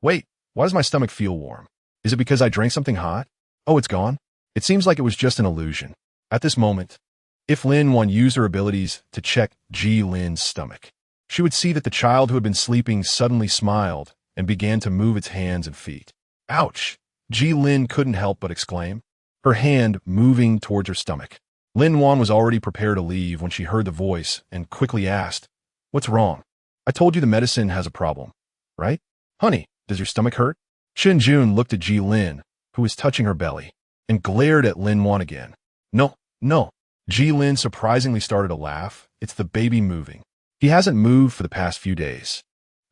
Wait, why does my stomach feel warm? Is it because I drank something hot? Oh, it's gone? It seems like it was just an illusion." At this moment, if Lin Wan used her abilities to check Ji Lin's stomach, she would see that the child who had been sleeping suddenly smiled and began to move its hands and feet. "Ouch!" Ji Lin couldn't help but exclaim, her hand moving towards her stomach. Lin Wan was already prepared to leave when she heard the voice and quickly asked, "What's wrong? I told you the medicine has a problem, right? Honey, does your stomach hurt?" Chen Jun looked at Ji Lin, who was touching her belly, and glared at Lin Wan again. No. Ji Lin surprisingly started to laugh. "It's the baby moving. He hasn't moved for the past few days.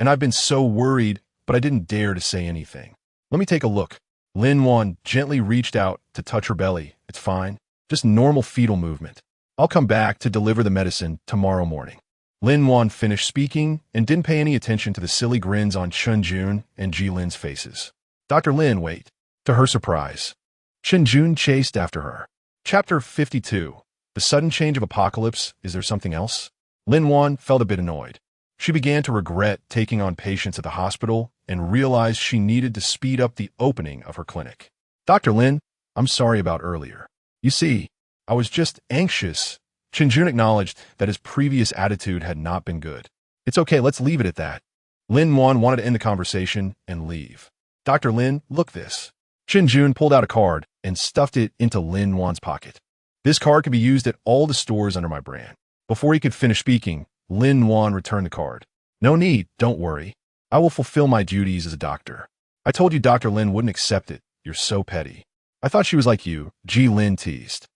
and I've been so worried, but I didn't dare to say anything. Let me take a look. Lin-Wan gently reached out to touch her belly. It's fine. Just normal fetal movement. I'll come back to deliver the medicine tomorrow morning. Lin-Wan finished speaking and didn't pay any attention to the silly grins on Chen Jun and Ji Lin's faces. Dr. Lin, wait. To her surprise, Chen Jun chased after her. Chapter 52. The sudden change of apocalypse. Is there something else? Lin-Wan felt a bit annoyed. She began to regret taking on patients at the hospital and realized she needed to speed up the opening of her clinic. Dr. Lin, I'm sorry about earlier. You see, I was just anxious. Chen Jun acknowledged that his previous attitude had not been good. It's okay, let's leave it at that. Lin-Wan wanted to end the conversation and leave. Dr. Lin, look this. Chen Jun pulled out a card and stuffed it into Lin-Wan's pocket. This card can be used at all the stores under my brand. Before he could finish speaking, Lin-Wan returned the card. No need, don't worry. I will fulfill my duties as a doctor. I told you Dr. Lin wouldn't accept it. You're so petty. I thought she was like you, Ji Lin teased.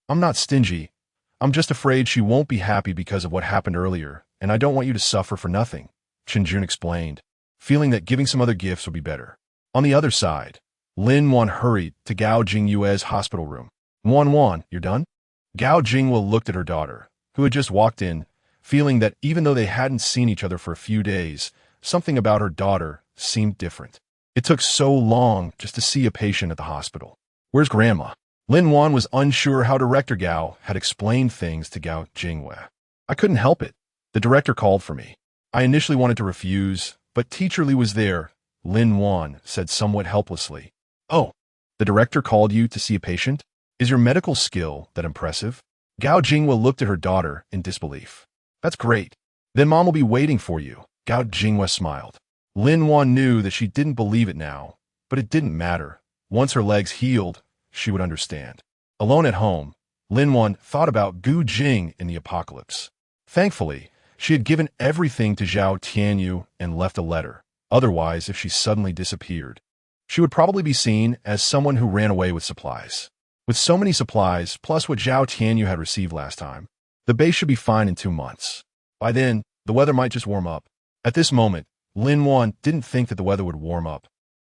I'm not stingy. I'm just afraid she won't be happy because of what happened earlier, and I don't want you to suffer for nothing, Chen Jun explained, feeling that giving some other gifts would be better. On the other side, Lin-Wan hurried to Gao Jingyue's hospital room. Wan, you're done? Gao Jinghua looked at her daughter, who had just walked in, feeling that even though they hadn't seen each other for a few days, something about her daughter seemed different. It took so long just to see a patient at the hospital. Where's Grandma? Lin-Wan was unsure how Director Gao had explained things to Gao Jinghua. I couldn't help it. The director called for me. I initially wanted to refuse, but Teacher Li was there, Lin-Wan said somewhat helplessly. Oh, the director called you to see a patient? Is your medical skill that impressive? Gao Jinghua looked at her daughter in disbelief. That's great. Then Mom will be waiting for you. Gao Jinghua smiled. Lin-Wan knew that she didn't believe it now, but it didn't matter. Once her legs healed, she would understand. Alone at home, Lin-Wan thought about Gu Jing in the apocalypse. Thankfully, she had given everything to Zhao Tianyu and left a letter. Otherwise, if she suddenly disappeared, she would probably be seen as someone who ran away with supplies. With so many supplies, plus what Zhao Tianyu had received last time, the base should be fine in 2 months. By then, the weather might just warm up. At this moment, Lin-Wan didn't think that the weather would warm up.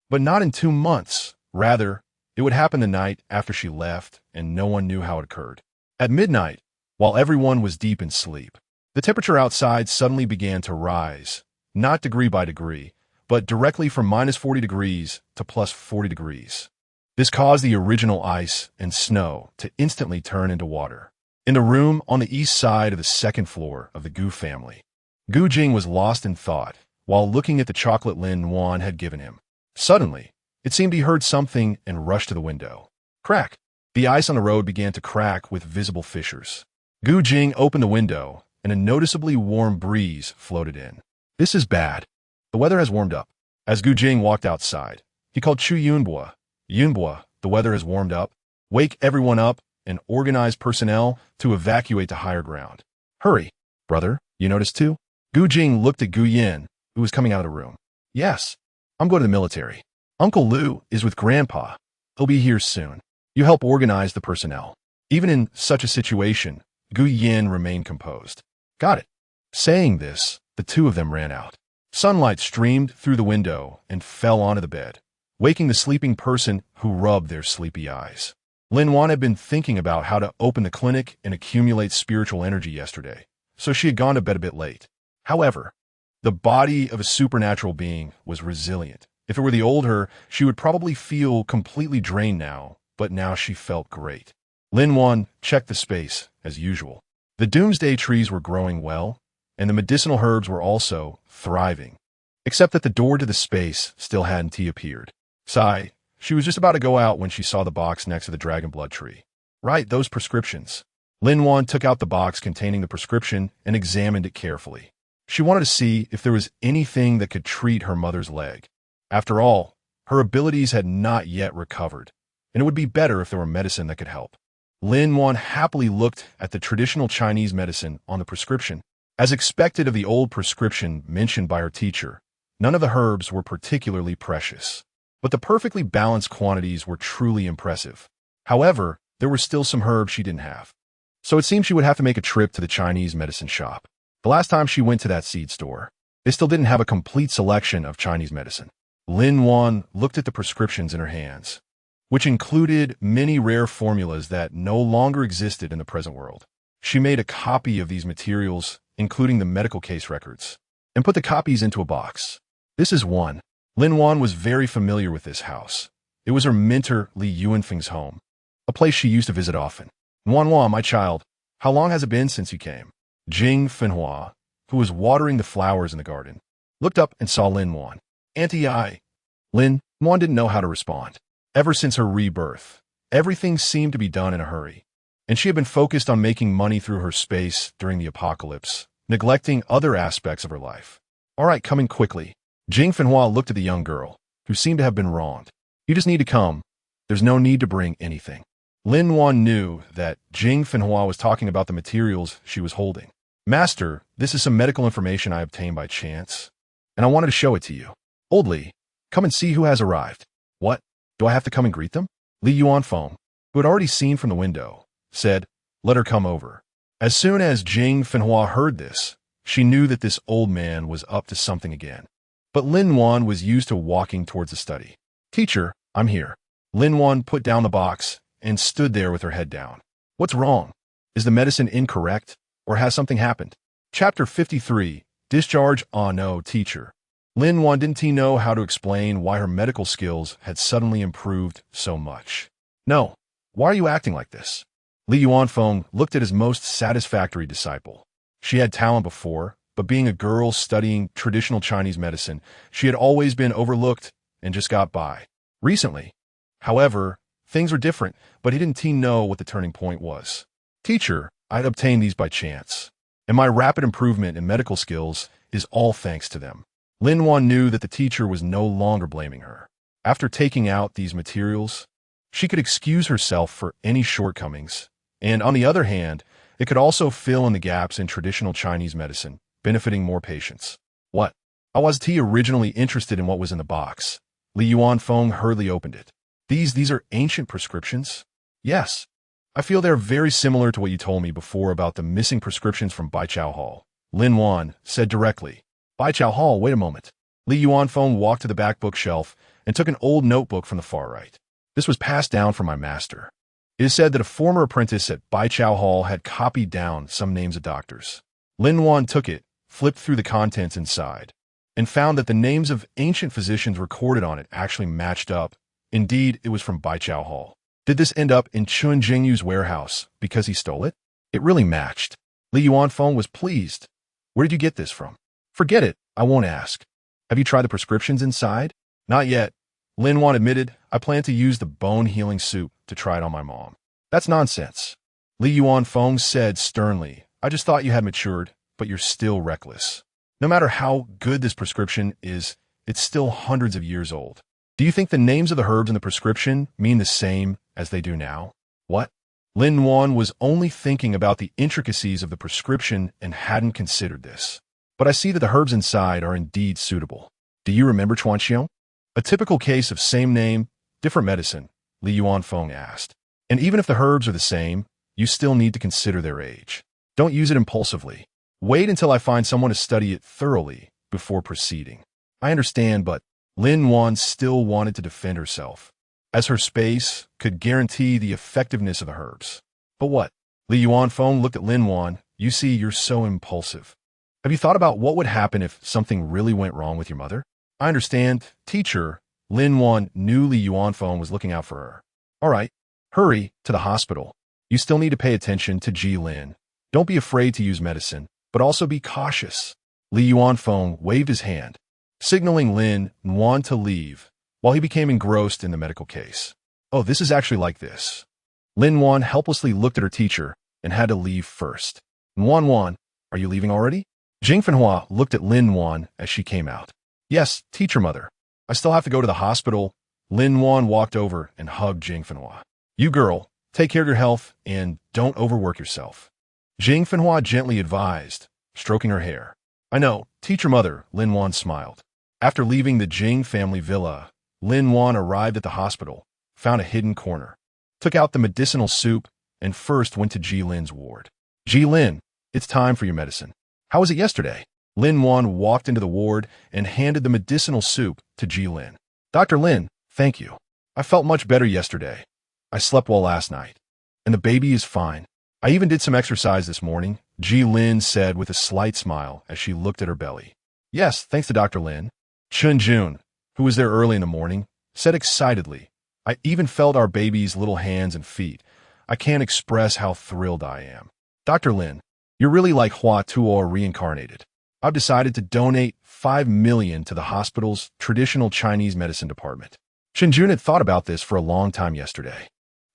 But not in 2 months. Rather, it would happen the night after she left, and no one knew how it occurred. At midnight, while everyone was deep in sleep, the temperature outside suddenly began to rise, not degree by degree, but directly from -40 degrees to +40 degrees. This caused the original ice and snow to instantly turn into water. In the room on the east side of the second floor of the Gu family, Gu Jing was lost in thought while looking at the chocolate Lin-Wan had given him. Suddenly, it seemed he heard something and rushed to the window. Crack! The ice on the road began to crack with visible fissures. Gu Jing opened the window, and a noticeably warm breeze floated in. This is bad. The weather has warmed up. As Gu Jing walked outside, he called Chu Yunbua. Yunbua, the weather has warmed up. Wake everyone up and organize personnel to evacuate to higher ground. Hurry, brother, you noticed too? Gu Jing looked at Gu Yin, who was coming out of the room. Yes, I'm going to the military. Uncle Lu is with Grandpa. He'll be here soon. You help organize the personnel. Even in such a situation, Gu Yin remained composed. Got it. Saying this, the two of them ran out. Sunlight streamed through the window and fell onto the bed, waking the sleeping person who rubbed their sleepy eyes. Lin-Wan had been thinking about how to open the clinic and accumulate spiritual energy yesterday, so she had gone to bed a bit late. However, the body of a supernatural being was resilient. If it were the old her, she would probably feel completely drained now, but now she felt great. Lin-Wan checked the space, as usual. The doomsday trees were growing well, and the medicinal herbs were also thriving, except that the door to the space still hadn't appeared. Sigh, she was just about to go out when she saw the box next to the dragon blood tree. Right, those prescriptions. Lin-Wan took out the box containing the prescription and examined it carefully. She wanted to see if there was anything that could treat her mother's leg. After all, her abilities had not yet recovered, and it would be better if there were medicine that could help. Lin-Wan happily looked at the traditional Chinese medicine on the prescription. As expected of the old prescription mentioned by her teacher, none of the herbs were particularly precious, but the perfectly balanced quantities were truly impressive. However, there were still some herbs she didn't have, so it seemed she would have to make a trip to the Chinese medicine shop. The last time she went to that seed store, They still didn't have a complete selection of Chinese medicine. Lin Wan looked at the prescriptions in her hands, which included many rare formulas that no longer existed in the present world. She made a copy of these materials, including the medical case records, and put the copies into a box. This is one. Lin Wan was very familiar with this house. It was her mentor Li Yuanfeng's home, a place she used to visit often. Wan, my child, how long has it been since you came? Jing Fenhua, who was watering the flowers in the garden, looked up and saw Lin Wan. Auntie, Lin Wan didn't know how to respond. Ever since her rebirth, everything seemed to be done in a hurry, and she had been focused on making money through her space during the apocalypse, neglecting other aspects of her life. All right, coming quickly. Jing Fenhua looked at the young girl, who seemed to have been wronged. You just need to come. There's no need to bring anything. Lin Wan knew that Jing Fenhua was talking about the materials she was holding. Master, this is some medical information I obtained by chance, and I wanted to show it to you. Old Li, come and see who has arrived. What? Do I have to come and greet them? Li Yuanfeng, who had already seen from the window, said, let her come over. As soon as Jing Fenhua heard this, she knew that this old man was up to something again. But Lin Wan was used to walking towards the study. Teacher, I'm here. Lin Wan put down the box and stood there with her head down. What's wrong? Is the medicine incorrect, or has something happened? Chapter 53, Discharge. No, teacher. Lin Wan didn't know how to explain why her medical skills had suddenly improved so much. No, why are you acting like this? Li Yuanfeng looked at his most satisfactory disciple. She had talent before, but being a girl studying traditional Chinese medicine, she had always been overlooked and just got by. Recently, however, things were different, but he didn't know what the turning point was. Teacher, I'd obtained these by chance, and my rapid improvement in medical skills is all thanks to them. Lin Wan knew that the teacher was no longer blaming her. After taking out these materials, she could excuse herself for any shortcomings, and on the other hand, it could also fill in the gaps in traditional Chinese medicine, benefiting more patients. What? I wasn't originally interested in what was in the box. Li Yuanfeng hurriedly opened it. These are ancient prescriptions? Yes. I feel they're very similar to what you told me before about the missing prescriptions from Baichao Hall. Lin Wan said directly. Baichao Hall, wait a moment. Li Yuanfeng walked to the back bookshelf and took an old notebook from the far right. This was passed down from my master. It is said that a former apprentice at Baichao Hall had copied down some names of doctors. Lin Wan took it, flipped through the contents inside, and found that the names of ancient physicians recorded on it actually matched up. Indeed, it was from Baichao Hall. Did this end up in Chen Jingyu's warehouse because he stole it? It really matched. Li Yuanfeng was pleased. Where did you get this from? Forget it, I won't ask. Have you tried the prescriptions inside? Not yet. Lin Wan admitted, I plan to use the bone-healing soup to try it on my mom. That's nonsense. Li Yuanfeng said sternly, I just thought you had matured, but you're still reckless. No matter how good this prescription is, it's still hundreds of years old. Do you think the names of the herbs in the prescription mean the same as they do now? What? Lin Wan was only thinking about the intricacies of the prescription and hadn't considered this. But I see that the herbs inside are indeed suitable. Do you remember Chuanxiong? A typical case of same name, different medicine, Li Yuanfeng asked. And even if the herbs are the same, you still need to consider their age. Don't use it impulsively. Wait until I find someone to study it thoroughly before proceeding. I understand, but Lin Wan still wanted to defend herself, as her space could guarantee the effectiveness of the herbs. But what? Li Yuanfeng looked at Lin Wan. You see, you're so impulsive. Have you thought about what would happen if something really went wrong with your mother? I understand, teacher. Lin Wan knew Li Yuanfeng was looking out for her. All right, hurry to the hospital. You still need to pay attention to Ji Lin. Don't be afraid to use medicine, but also be cautious. Li Yuanfeng waved his hand, signaling Lin Wan to leave, while he became engrossed in the medical case. Oh, this is actually like this. Lin Wan helplessly looked at her teacher and had to leave first. Wan, are you leaving already? Jing Fenhua looked at Lin Wan as she came out. Yes, teacher mother. I still have to go to the hospital. Lin Wan walked over and hugged Jing Fenhua. You girl, take care of your health and don't overwork yourself. Jing Fenhua gently advised, stroking her hair. I know, teacher mother, Lin Wan smiled. After leaving the Jing family villa, Lin Wan arrived at the hospital, found a hidden corner, took out the medicinal soup, and first went to Ji Lin's ward. Ji Lin, it's time for your medicine. How was it yesterday? Lin Wan walked into the ward and handed the medicinal soup to Ji Lin. Dr. Lin, thank you. I felt much better yesterday. I slept well last night. And the baby is fine. I even did some exercise this morning, Ji Lin said with a slight smile as she looked at her belly. Yes, thanks to Dr. Lin. Chen Jun, who was there early in the morning, said excitedly. I even felt our baby's little hands and feet. I can't express how thrilled I am. Dr. Lin, you're really like Hua Tuo reincarnated. I've decided to donate 5 million to the hospital's traditional Chinese medicine department. Chen Jun had thought about this for a long time yesterday.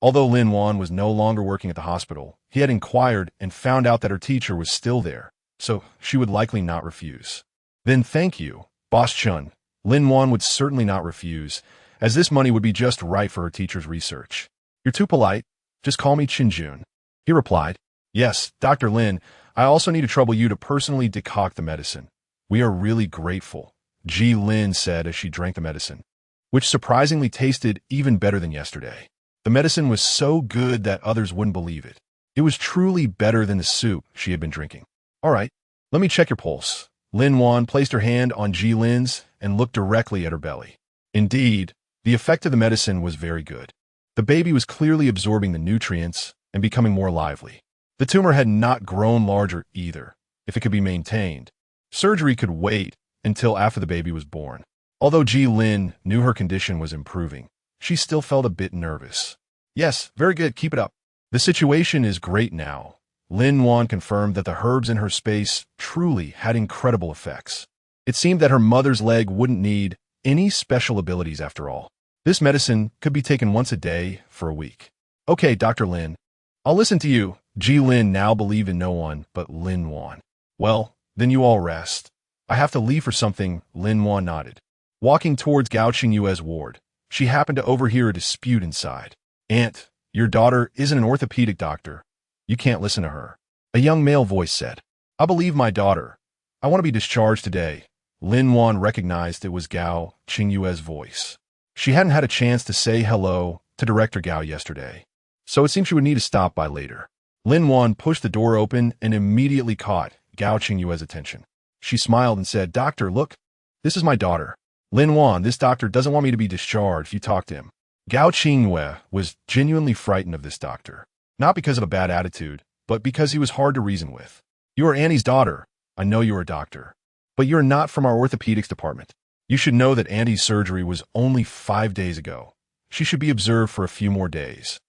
Although Lin Wan was no longer working at the hospital, he had inquired and found out that her teacher was still there, so she would likely not refuse. Then thank you, Boss Chun. Lin Wan would certainly not refuse, as this money would be just right for her teacher's research. You're too polite. Just call me Chen Jun. He replied. Yes, Dr. Lin, I also need to trouble you to personally decoct the medicine. We are really grateful, Ji Lin said as she drank the medicine, which surprisingly tasted even better than yesterday. The medicine was so good that others wouldn't believe it. It was truly better than the soup she had been drinking. All right, let me check your pulse. Lin Wan placed her hand on Ji Lin's and looked directly at her belly. Indeed, the effect of the medicine was very good. The baby was clearly absorbing the nutrients and becoming more lively. The tumor had not grown larger either, if it could be maintained. Surgery could wait until after the baby was born. Although Ji Lin knew her condition was improving, she still felt a bit nervous. Yes, very good, keep it up. The situation is great now. Lin Wan confirmed that the herbs in her space truly had incredible effects. It seemed that her mother's leg wouldn't need any special abilities after all. This medicine could be taken once a day for a week. Okay, Dr. Lin, I'll listen to you. Ji Lin now believed in no one but Lin Wan. Well, then you all rest. I have to leave for something, Lin Wan nodded. Walking towards Gao Qingyue's ward, she happened to overhear a dispute inside. Aunt, your daughter isn't an orthopedic doctor. You can't listen to her. A young male voice said. I believe my daughter. I want to be discharged today. Lin Wan recognized it was Gao Qingyue's voice. She hadn't had a chance to say hello to Director Gao yesterday, so it seemed she would need to stop by later. Lin Wan pushed the door open and immediately caught Gao Qingyue's attention. She smiled and said, Doctor, look, this is my daughter. Lin Wan, this doctor doesn't want me to be discharged. You talk to him. Gao Qingyue was genuinely frightened of this doctor, not because of a bad attitude, but because he was hard to reason with. You are Annie's daughter. I know you are a doctor, but you're not from our orthopedics department. You should know that Annie's surgery was only 5 days ago. She should be observed for a few more days,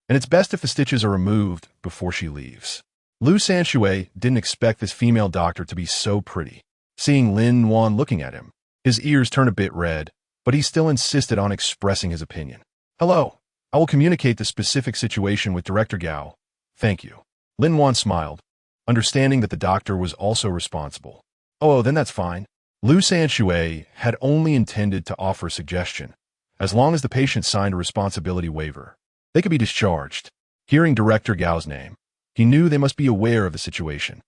and it's best if the stitches are removed before she leaves. Lu Sanshui didn't expect this female doctor to be so pretty. Seeing Lin Wan looking at him, his ears turned a bit red, but he still insisted on expressing his opinion. Hello, I will communicate the specific situation with Director Gao. Thank you. Lin Wan smiled, understanding that the doctor was also responsible. Oh, then that's fine. Lu Sanshui had only intended to offer a suggestion. As long as the patient signed a responsibility waiver, they could be discharged. Hearing Director Gao's name, he knew they must be aware of the situation.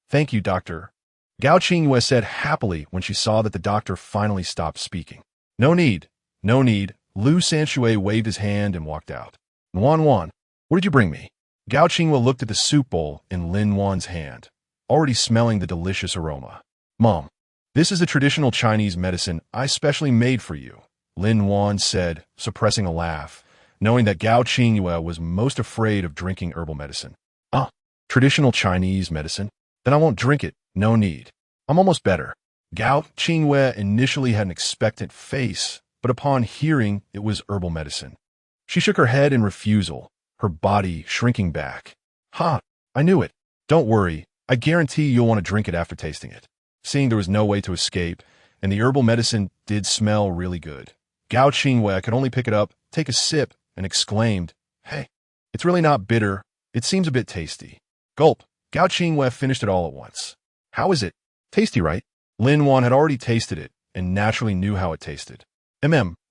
Thank you, doctor. Gao Qingyue said happily when she saw that the doctor finally stopped speaking. No need. No need. Lu Sanshui waved his hand and walked out. Wan, what did you bring me? Gao Qingyue looked at the soup bowl in Lin Wan's hand, already smelling the delicious aroma. Mom, this is a traditional Chinese medicine I specially made for you, Lin Wan said, suppressing a laugh, knowing that Gao Qingyue was most afraid of drinking herbal medicine. Traditional Chinese medicine? Then I won't drink it. No need. I'm almost better. Gao Qingyue initially had an expectant face, but upon hearing it was herbal medicine, she shook her head in refusal, her body shrinking back. I knew it. Don't worry. I guarantee you'll want to drink it after tasting it. Seeing there was no way to escape, and the herbal medicine did smell really good, Gao Qingyue could only pick it up, take a sip, and exclaimed, Hey, it's really not bitter. It seems a bit tasty. Gulp. Gao Qingyue finished it all at once. How is it? Tasty, right? Lin Wan had already tasted it and naturally knew how it tasted.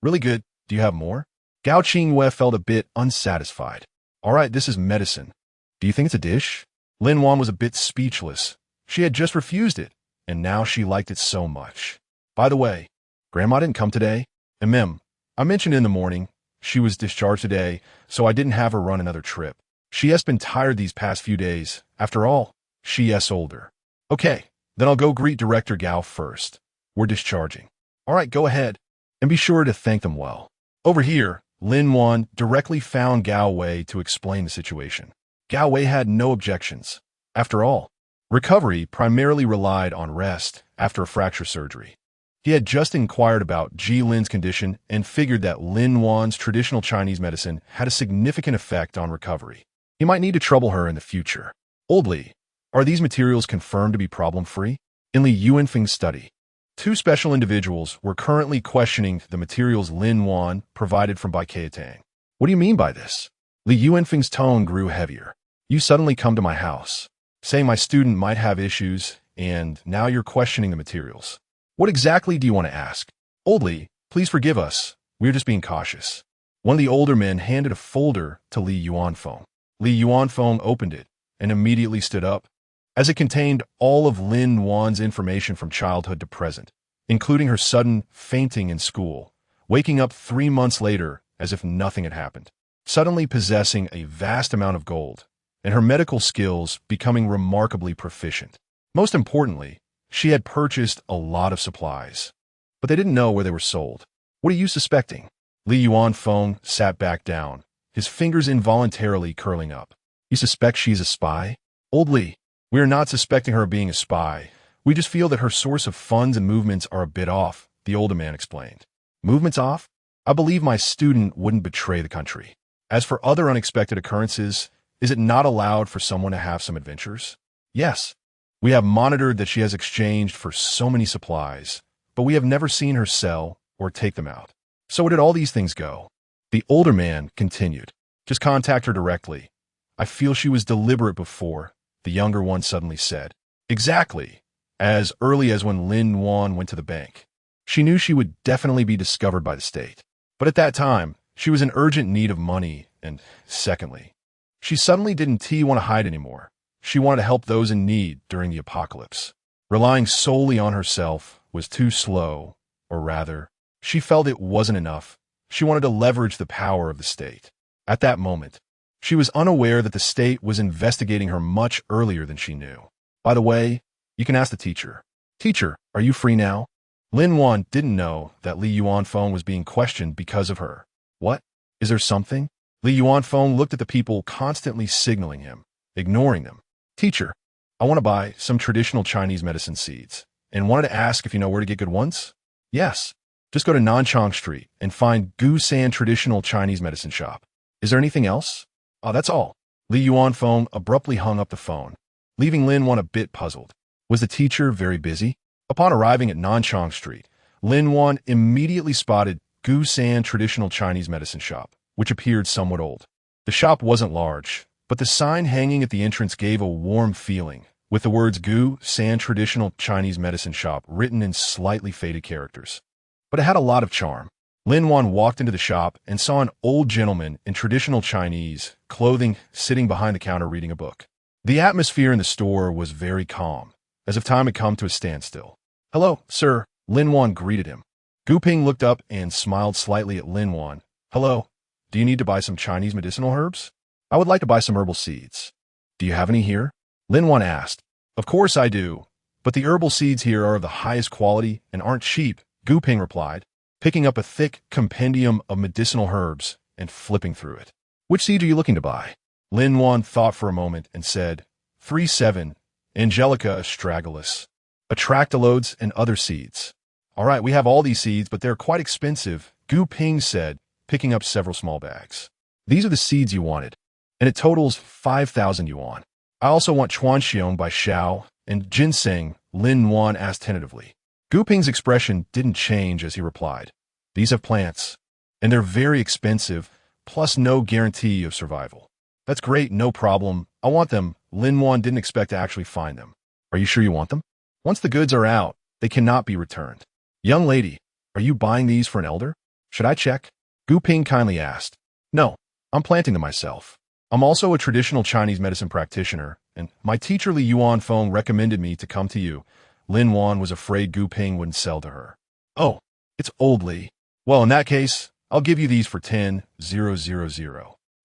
Really good. Do you have more? Gao Qingyue felt a bit unsatisfied. All right, this is medicine. Do you think it's a dish? Lin Wan was a bit speechless. She had just refused it, and now she liked it so much. By the way, Grandma didn't come today. I mentioned in the morning. She was discharged today, so I didn't have her run another trip. She has been tired these past few days. After all, she is older. Okay, Then I'll go greet Director Gao first. We're discharging. All right, go ahead. And be sure to thank them well. Over here, Lin Wan directly found Gao Wei to explain the situation. Gao Wei had no objections. After all, recovery primarily relied on rest after a fracture surgery. He had just inquired about Ji Lin's condition and figured that Lin Wan's traditional Chinese medicine had a significant effect on recovery. He might need to trouble her in the future. Old Li, are these materials confirmed to be problem-free? In Li Yuanfeng's study, two special individuals were currently questioning the materials Lin Wan provided from Bai Keitang. What do you mean by this? Li Yuanfeng's tone grew heavier. You suddenly come to my house, saying my student might have issues, and now you're questioning the materials. What exactly do you want to ask? Old Li, please forgive us. We're just being cautious. One of the older men handed a folder to Li Yuanfeng. Li Yuanfeng opened it and immediately stood up, as it contained all of Lin Wan's information from childhood to present, including her sudden fainting in school, waking up 3 months later as if nothing had happened, suddenly possessing a vast amount of gold, and her medical skills becoming remarkably proficient. Most importantly, she had purchased a lot of supplies, but they didn't know where they were sold. What are you suspecting? Li Yuanfeng sat back down, his fingers involuntarily curling up. You suspect she's a spy? Old Li, we are not suspecting her of being a spy. We just feel that her source of funds and movements are a bit off, the older man explained. Movements off? I believe my student wouldn't betray the country. As for other unexpected occurrences, is it not allowed for someone to have some adventures? Yes. We have monitored that she has exchanged for so many supplies, but we have never seen her sell or take them out. So where did all these things go? The older man continued. Just contact her directly. I feel she was deliberate before, the younger one suddenly said. Exactly. As early as when Lin Wan went to the bank. She knew she would definitely be discovered by the state. But at that time, she was in urgent need of money, and secondly, she suddenly didn't want to hide anymore. She wanted to help those in need during the apocalypse. Relying solely on herself was too slow, or rather, she felt it wasn't enough. She wanted to leverage the power of the state. At that moment, she was unaware that the state was investigating her much earlier than she knew. By the way, you can ask the teacher. Teacher, are you free now? Lin Wan didn't know that Li Yuanfeng was being questioned because of her. What? Is there something? Li Yuanfeng looked at the people constantly signaling him, ignoring them. Teacher, I want to buy some traditional Chinese medicine seeds, and wanted to ask if you know where to get good ones? Yes. Just go to Nanchang Street and find Gu San Traditional Chinese Medicine Shop. Is there anything else? Oh, that's all. Li Yuanfeng abruptly hung up the phone, leaving Lin Wan a bit puzzled. Was the teacher very busy? Upon arriving at Nanchang Street, Lin Wan immediately spotted Gu San Traditional Chinese Medicine Shop, which appeared somewhat old. The shop wasn't large, but the sign hanging at the entrance gave a warm feeling, with the words Gu San Traditional Chinese Medicine Shop written in slightly faded characters. But it had a lot of charm. Lin Wan walked into the shop and saw an old gentleman in traditional Chinese clothing sitting behind the counter reading a book. The atmosphere in the store was very calm, as if time had come to a standstill. Hello, sir, Lin Wan greeted him. Gu Ping looked up and smiled slightly at Lin Wan. Hello, do you need to buy some Chinese medicinal herbs? I would like to buy some herbal seeds. Do you have any here? Lin Wan asked. Of course I do, but the herbal seeds here are of the highest quality and aren't cheap, Gu Ping replied, picking up a thick compendium of medicinal herbs and flipping through it. Which seed are you looking to buy? Lin Wan thought for a moment and said, 3-7, Angelica astragalus, Atractylodes, and other seeds. All right, we have all these seeds, but they're quite expensive, Gu Ping said, picking up several small bags. These are the seeds you wanted, and it totals 5,000 yuan. I also want Chuanxiong by Xiao and ginseng, Lin Wan asked tentatively. Gu Ping's expression didn't change as he replied. These have plants, and they're very expensive, plus no guarantee of survival. That's great, no problem. I want them. Lin Wan didn't expect to actually find them. Are you sure you want them? Once the goods are out, they cannot be returned. Young lady, are you buying these for an elder? Should I check? Gu Ping kindly asked. No, I'm planting them myself. I'm also a traditional Chinese medicine practitioner, and my teacher Li Yuanfeng recommended me to come to you. Lin Wan was afraid Gu Ping wouldn't sell to her. Oh, it's old Li. Well, in that case, I'll give you these for 10,000.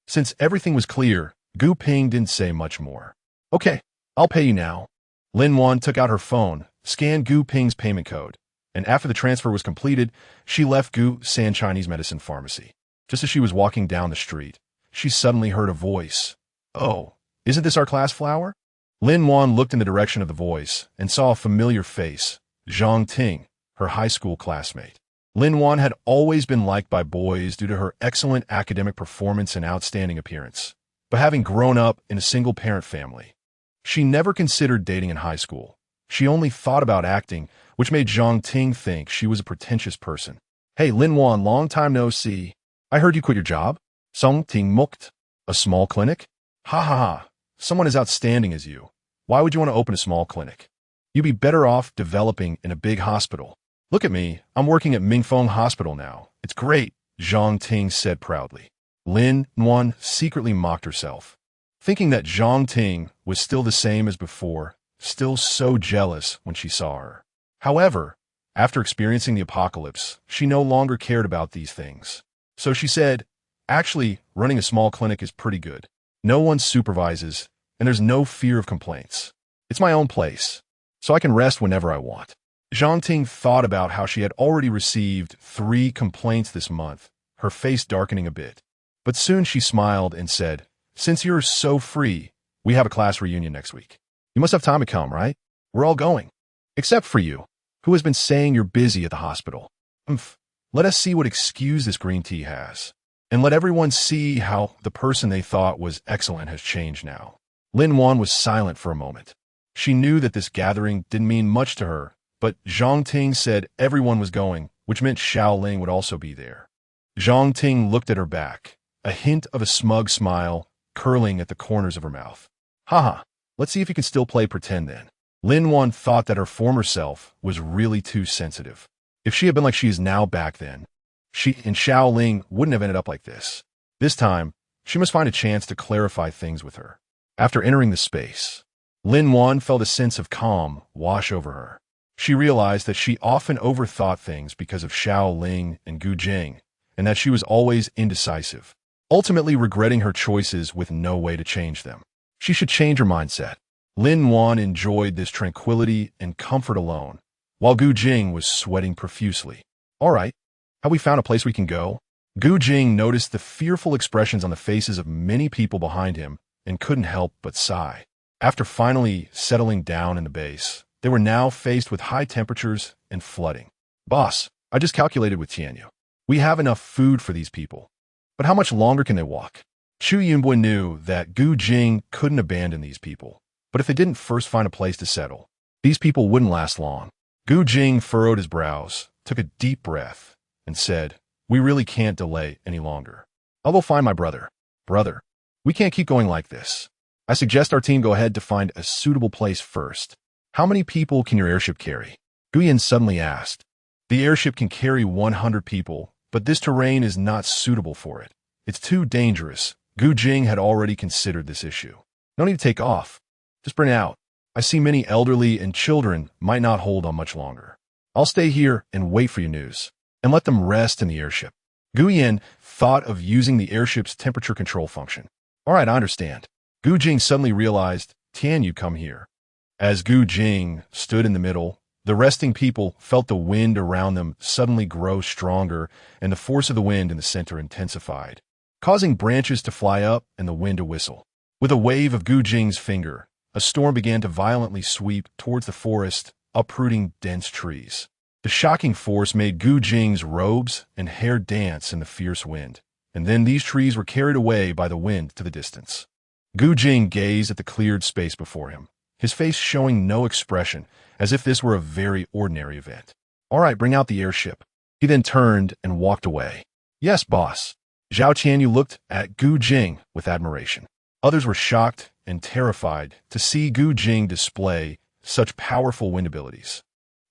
Since everything was clear, Gu Ping didn't say much more. Okay, I'll pay you now. Lin Wan took out her phone, scanned Gu Ping's payment code, and after the transfer was completed, she left Gu San Chinese Medicine Pharmacy. Just as she was walking down the street, she suddenly heard a voice. "Oh, isn't this our class flower?" Lin Wan looked in the direction of the voice and saw a familiar face, Zhang Ting, her high school classmate. Lin Wan had always been liked by boys due to her excellent academic performance and outstanding appearance. But having grown up in a single-parent family, she never considered dating in high school. She only thought about acting, which made Zhang Ting think she was a pretentious person. "Hey, Lin Wan, long time no see. I heard you quit your job. Song Ting Mukt. A small clinic? Ha ha ha. Someone as outstanding as you. Why would you want to open a small clinic? You'd be better off developing in a big hospital. Look at me. I'm working at Mingfeng Hospital now. It's great," Zhang Ting said proudly. Lin Wan secretly mocked herself, thinking that Zhang Ting was still the same as before, still so jealous when she saw her. However, after experiencing the apocalypse, she no longer cared about these things. So she said, "Actually, running a small clinic is pretty good. No one supervises, and there's no fear of complaints. It's my own place, so I can rest whenever I want." Zhang Ting thought about how she had already received 3 complaints this month, her face darkening a bit. But soon she smiled and said, "Since you're so free, we have a class reunion next week. You must have time to come, right? We're all going. Except for you, who has been saying you're busy at the hospital. Let us see what excuse this green tea has. And let everyone see how the person they thought was excellent has changed now." Lin Wan was silent for a moment. She knew that this gathering didn't mean much to her, but Zhang Ting said everyone was going, which meant Xiao Ling would also be there. Zhang Ting looked at her back, a hint of a smug smile curling at the corners of her mouth. "Haha, let's see if you can still play pretend then." Lin Wan thought that her former self was really too sensitive. If she had been like she is now back then, she and Xiao Ling wouldn't have ended up like this. This time, she must find a chance to clarify things with her. After entering the space, Lin Wan felt a sense of calm wash over her. She realized that she often overthought things because of Xiao Ling and Gu Jing, and that she was always indecisive, ultimately regretting her choices with no way to change them. She should change her mindset. Lin Wan enjoyed this tranquility and comfort alone, while Gu Jing was sweating profusely. "All right, have we found a place we can go?" Gu Jing noticed the fearful expressions on the faces of many people behind him and couldn't help but sigh. After finally settling down in the base, they were now faced with high temperatures and flooding. "Boss, I just calculated with Tianyu. We have enough food for these people. But how much longer can they walk?" Chu Yunbo knew that Gu Jing couldn't abandon these people, but if they didn't first find a place to settle, these people wouldn't last long. Gu Jing furrowed his brows, took a deep breath, and said, "We really can't delay any longer. I'll go find my brother. Brother, we can't keep going like this. I suggest our team go ahead to find a suitable place first. How many people can your airship carry?" Guyan suddenly asked. "The airship can carry 100 people, but this terrain is not suitable for it. It's too dangerous." Gu Jing had already considered this issue. "No need to take off. Just bring it out. I see many elderly and children might not hold on much longer. I'll stay here and wait for your news, and let them rest in the airship." Guyan thought of using the airship's temperature control function. "All right, I understand." Gu Jing suddenly realized, "Tianyu, come here." As Gu Jing stood in the middle, the resting people felt the wind around them suddenly grow stronger, and the force of the wind in the center intensified, causing branches to fly up and the wind to whistle. With a wave of Gu Jing's finger, a storm began to violently sweep towards the forest, uprooting dense trees. The shocking force made Gu Jing's robes and hair dance in the fierce wind, and then these trees were carried away by the wind to the distance. Gu Jing gazed at the cleared space before him, his face showing no expression, as if this were a very ordinary event. "All right, bring out the airship." He then turned and walked away. "Yes, boss." Zhao Tianyu looked at Gu Jing with admiration. Others were shocked and terrified to see Gu Jing display such powerful wind abilities.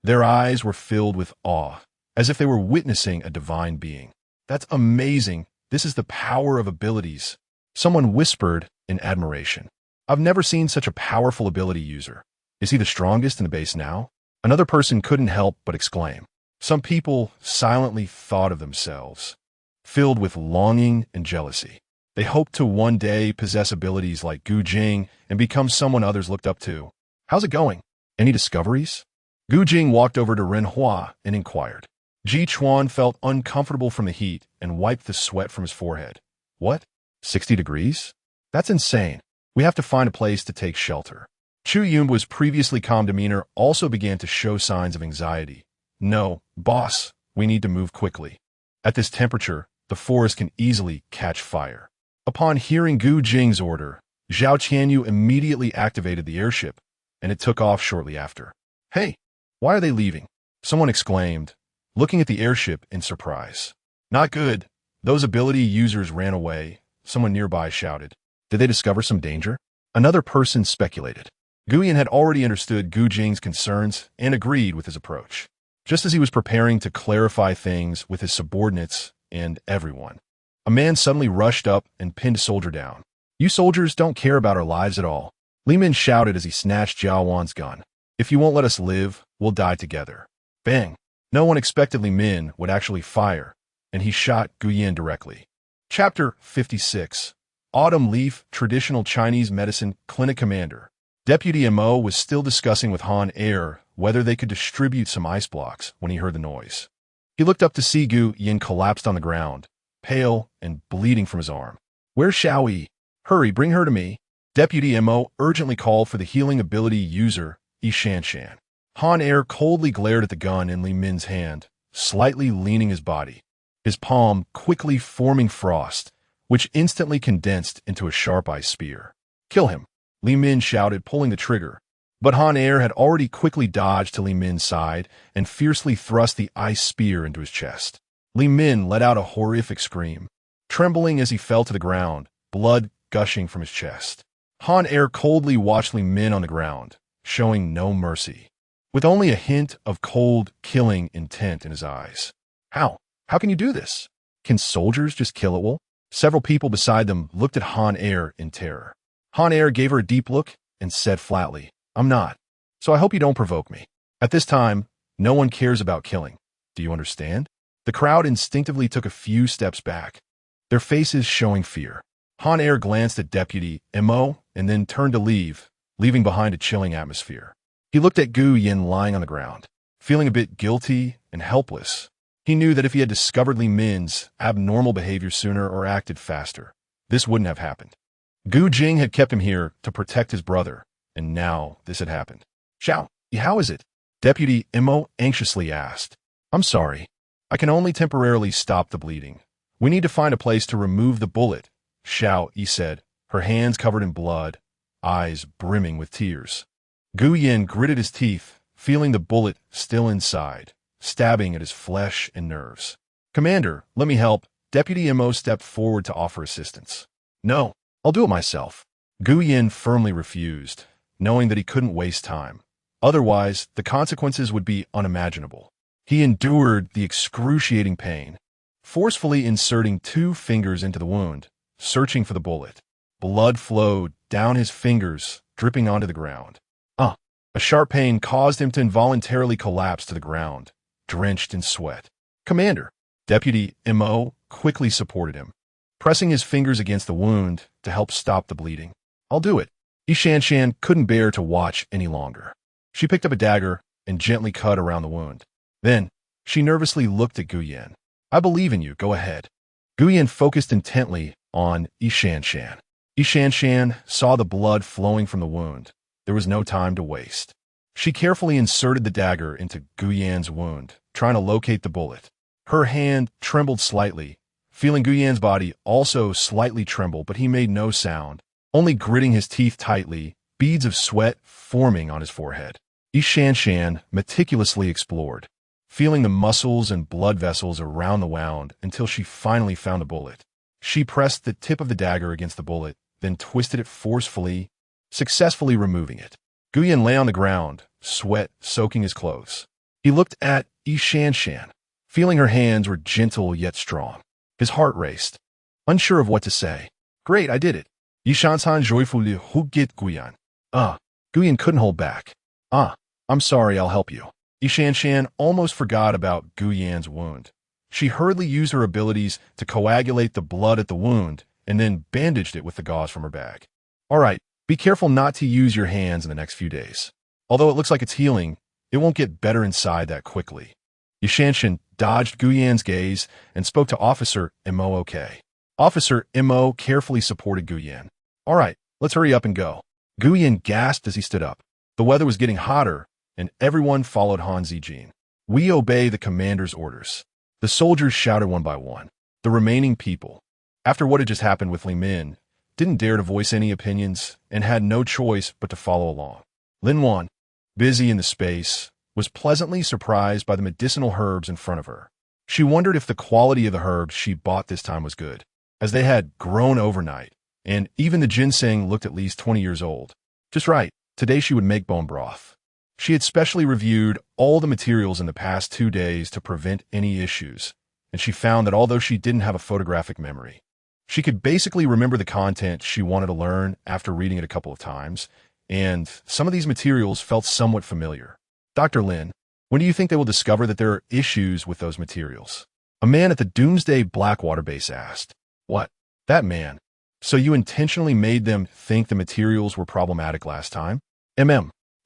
Their eyes were filled with awe, as if they were witnessing a divine being. "That's amazing. This is the power of abilities." Someone whispered in admiration. "I've never seen such a powerful ability user. Is he the strongest in the base now?" Another person couldn't help but exclaim. Some people silently thought of themselves, filled with longing and jealousy. They hoped to one day possess abilities like Gu Jing and become someone others looked up to. "How's it going?" Any discoveries? Gu Jing walked over to Ren Hua and inquired. Ji Chuan felt uncomfortable from the heat and wiped the sweat from his forehead. What? 60 degrees? That's insane. We have to find a place to take shelter. Chu Yun's previously calm demeanor also began to show signs of anxiety. No, boss, we need to move quickly. At this temperature, the forest can easily catch fire. Upon hearing Gu Jing's order, Zhao Qianyu immediately activated the airship, and it took off shortly after. Hey, why are they leaving? Someone exclaimed, looking at the airship in surprise. Not good. Those ability users ran away, someone nearby shouted. Did they discover some danger? Another person speculated. Guyan had already understood Gu Jing's concerns and agreed with his approach. Just as he was preparing to clarify things with his subordinates and everyone, a man suddenly rushed up and pinned a soldier down. You soldiers don't care about our lives at all. Li Min shouted as he snatched Jiao Wan's gun. If you won't let us live, we'll die together. Bang! No one expected Li Min would actually fire, and he shot Gu Yin directly. Chapter 56. Autumn Leaf, Traditional Chinese Medicine Clinic Commander. Deputy Mo was still discussing with Han Er whether they could distribute some ice blocks when he heard the noise. He looked up to see Gu Yin collapsed on the ground, pale and bleeding from his arm. Where's Xiao Yi? Hurry, bring her to me. Deputy Mo urgently called for the healing ability user, Yi Shanshan. Han Er coldly glared at the gun in Li Min's hand, slightly leaning his body, his palm quickly forming frost, which instantly condensed into a sharp ice spear. Kill him, Li Min shouted, pulling the trigger. But Han Er had already quickly dodged to Li Min's side and fiercely thrust the ice spear into his chest. Li Min let out a horrific scream, trembling as he fell to the ground, blood gushing from his chest. Han Er coldly watched Li Min on the ground, showing no mercy, with only a hint of cold, killing intent in his eyes. How? How can you do this? Can soldiers just kill at will? Several people beside them looked at Han Er in terror. Han Er gave her a deep look and said flatly, I'm not, so I hope you don't provoke me. At this time, no one cares about killing. Do you understand? The crowd instinctively took a few steps back, their faces showing fear. Han Er glanced at Deputy Mo and then turned to leave, leaving behind a chilling atmosphere. He looked at Gu Yin lying on the ground, feeling a bit guilty and helpless. He knew that if he had discovered Li Min's abnormal behavior sooner or acted faster, this wouldn't have happened. Gu Jing had kept him here to protect his brother, and now this had happened. Xiao, how is it? Deputy Mo anxiously asked. I'm sorry. I can only temporarily stop the bleeding. We need to find a place to remove the bullet, Xiao Yi said, her hands covered in blood, eyes brimming with tears. Gu Yin gritted his teeth, feeling the bullet still inside, stabbing at his flesh and nerves. Commander, let me help. Deputy Mo stepped forward to offer assistance. No, I'll do it myself. Gu Yin firmly refused, knowing that he couldn't waste time. Otherwise, the consequences would be unimaginable. He endured the excruciating pain, forcefully inserting 2 fingers into the wound, searching for the bullet. Blood flowed down his fingers, dripping onto the ground. A sharp pain caused him to involuntarily collapse to the ground, drenched in sweat. Commander, Deputy Mo quickly supported him, pressing his fingers against the wound to help stop the bleeding. I'll do it. Yi Shanshan couldn't bear to watch any longer. She picked up a dagger and gently cut around the wound. Then, she nervously looked at Gu Yin. I believe in you, go ahead. Gu Yin focused intently on Yi Shanshan. Yi Shanshan saw the blood flowing from the wound. There was no time to waste. She carefully inserted the dagger into Gu Yan's wound, trying to locate the bullet. Her hand trembled slightly, feeling Gu Yan's body also slightly tremble, but he made no sound, only gritting his teeth tightly, beads of sweat forming on his forehead. Yi Shanshan meticulously explored, feeling the muscles and blood vessels around the wound until she finally found the bullet. She pressed the tip of the dagger against the bullet, then twisted it forcefully, successfully removing it. Gu Yin lay on the ground, sweat soaking his clothes. He looked at Yi Shanshan, feeling her hands were gentle yet strong. His heart raced, unsure of what to say. Great, I did it. Yi Shanshan joyfully hugit Gu Yin. Gu Yin couldn't hold back. I'm sorry, I'll help you. Yi Shanshan almost forgot about Gu Yan's wound. She hurriedly used her abilities to coagulate the blood at the wound and then bandaged it with the gauze from her bag. All right, be careful not to use your hands in the next few days. Although it looks like it's healing, it won't get better inside that quickly. Yishanshan dodged Guyan's gaze and spoke to Officer Mo. Okay. Officer Mo carefully supported Guyan. All right, let's hurry up and go. Guyan gasped as he stood up. The weather was getting hotter, and everyone followed Han Zijin. We obey the commander's orders. The soldiers shouted one by one. The remaining people, after what had just happened with Li Min, didn't dare to voice any opinions and had no choice but to follow along. Lin Wan, busy in the space, was pleasantly surprised by the medicinal herbs in front of her. She wondered if the quality of the herbs she bought this time was good, as they had grown overnight, and even the ginseng looked at least 20 years old. Just right, today she would make bone broth. She had specially reviewed all the materials in the past 2 days to prevent any issues, and she found that although she didn't have a photographic memory, she could basically remember the content she wanted to learn after reading it a couple of times, and some of these materials felt somewhat familiar. Dr. Lin, when do you think they will discover that there are issues with those materials? A man at the Doomsday Blackwater base asked. What? That man. So you intentionally made them think the materials were problematic last time?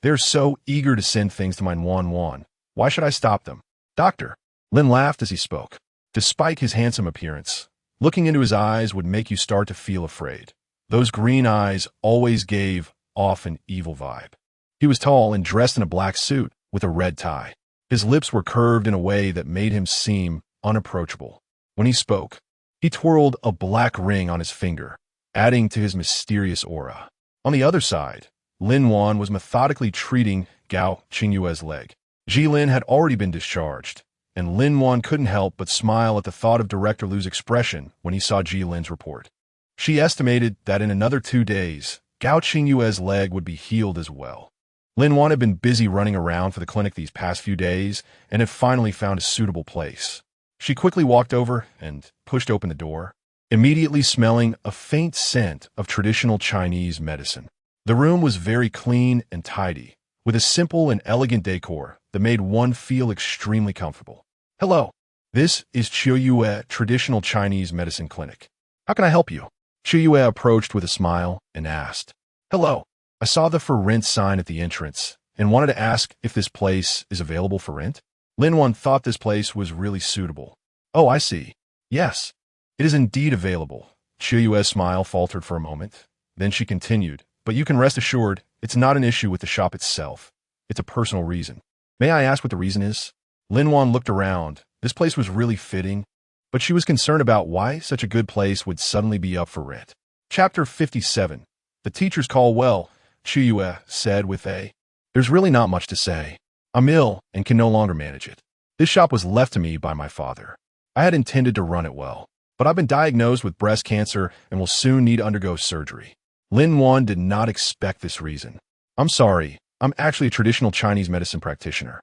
They're so eager to send things to my Wan. Why should I stop them? Doctor. Lin laughed as he spoke. Despite his handsome appearance, looking into his eyes would make you start to feel afraid. Those green eyes always gave off an evil vibe. He was tall and dressed in a black suit with a red tie. His lips were curved in a way that made him seem unapproachable. When he spoke, he twirled a black ring on his finger, adding to his mysterious aura. On the other side, Lin Wan was methodically treating Gao Qingyue's leg. Jilin had already been discharged, and Lin Wan couldn't help but smile at the thought of Director Lu's expression when he saw Jilin's report. She estimated that in another 2 days, Gao Qingyue's leg would be healed as well. Lin Wan had been busy running around for the clinic these past few days and had finally found a suitable place. She quickly walked over and pushed open the door, immediately smelling a faint scent of traditional Chinese medicine. The room was very clean and tidy, with a simple and elegant decor that made one feel extremely comfortable. Hello, this is Qiuyue Traditional Chinese Medicine Clinic. How can I help you? Qiuyue approached with a smile and asked. Hello, I saw the for rent sign at the entrance and wanted to ask if this place is available for rent. Lin Wan thought this place was really suitable. Oh, I see. Yes, it is indeed available. Qiuyue's smile faltered for a moment. Then she continued. But you can rest assured, it's not an issue with the shop itself. It's a personal reason. May I ask what the reason is? Lin Wan looked around. This place was really fitting, but she was concerned about why such a good place would suddenly be up for rent. Chapter 57. The teacher's call. Well, Qiuyue said with a, there's really not much to say. I'm ill and can no longer manage it. This shop was left to me by my father. I had intended to run it well, but I've been diagnosed with breast cancer and will soon need to undergo surgery. Lin Wan did not expect this reason. I'm sorry, I'm actually a traditional Chinese medicine practitioner.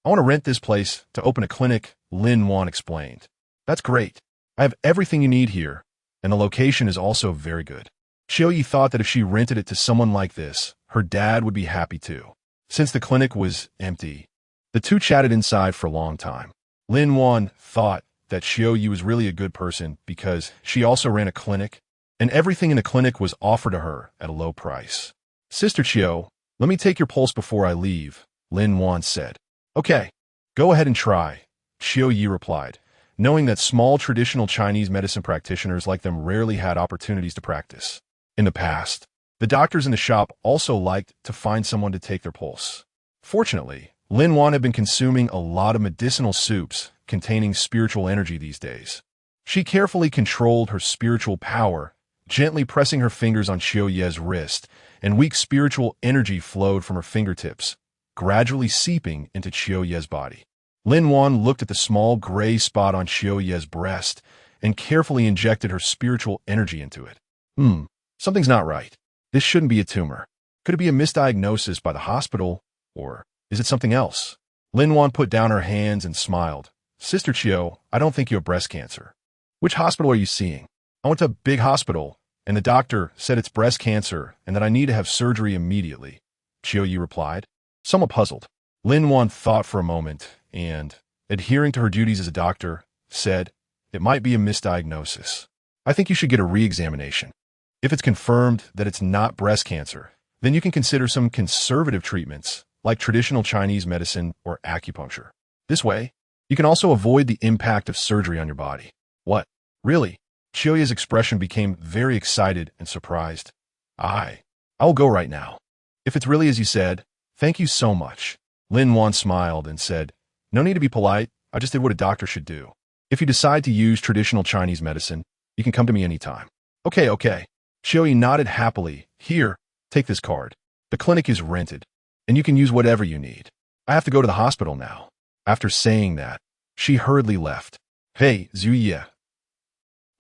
I want to rent this place to open a clinic, Lin Wan explained. That's great. I have everything you need here, and the location is also very good. Qiuyi thought that if she rented it to someone like this, her dad would be happy too. Since the clinic was empty, the two chatted inside for a long time. Lin Wan thought that Qiuyi was really a good person because she also ran a clinic, and everything in the clinic was offered to her at a low price. Sister Qiu, let me take your pulse before I leave, Lin Wan said. Okay, go ahead and try, Qiuyi replied, knowing that small traditional Chinese medicine practitioners like them rarely had opportunities to practice. In the past, the doctors in the shop also liked to find someone to take their pulse. Fortunately, Lin Wan had been consuming a lot of medicinal soups containing spiritual energy these days. She carefully controlled her spiritual power, gently pressing her fingers on Qiuye's wrist, and weak spiritual energy flowed from her fingertips, gradually seeping into Qiuye's body. Lin Wan looked at the small gray spot on Qiuye's breast and carefully injected her spiritual energy into it. Something's not right. This shouldn't be a tumor. Could it be a misdiagnosis by the hospital, or is it something else? Lin Wan put down her hands and smiled. Sister Qiu, I don't think you have breast cancer. Which hospital are you seeing? I went to a big hospital, and the doctor said it's breast cancer and that I need to have surgery immediately, Qiuyi replied, somewhat puzzled. Lin Wan thought for a moment and, adhering to her duties as a doctor, said, it might be a misdiagnosis. I think you should get a re-examination. If it's confirmed that it's not breast cancer, then you can consider some conservative treatments, like traditional Chinese medicine or acupuncture. This way, you can also avoid the impact of surgery on your body. What? Really? Qiuya's expression became very excited and surprised. I will go right now. If it's really as you said, thank you so much. Lin Wan smiled and said, no need to be polite, I just did what a doctor should do. If you decide to use traditional Chinese medicine, you can come to me anytime. Okay. Qiuya nodded happily. Here, take this card. The clinic is rented, and you can use whatever you need. I have to go to the hospital now. After saying that, she hurriedly left. Hey, Zuye.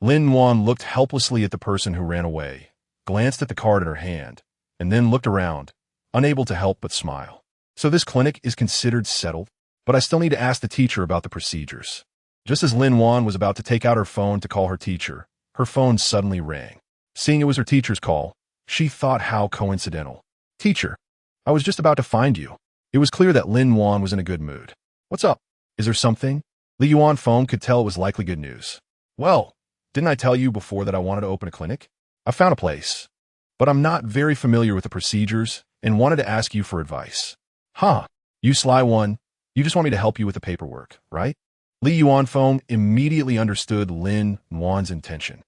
Lin Wan looked helplessly at the person who ran away, glanced at the card in her hand, and then looked around, unable to help but smile. So this clinic is considered settled, but I still need to ask the teacher about the procedures. Just as Lin Wan was about to take out her phone to call her teacher, her phone suddenly rang. Seeing it was her teacher's call, she thought how coincidental. Teacher, I was just about to find you. It was clear that Lin Wan was in a good mood. What's up? Is there something? Li Yuan phone could tell it was likely good news. Well, didn't I tell you before that I wanted to open a clinic? I found a place, but I'm not very familiar with the procedures and wanted to ask you for advice. Huh, you sly one. You just want me to help you with the paperwork, right? Li Yuan phone immediately understood Lin Wan's intention.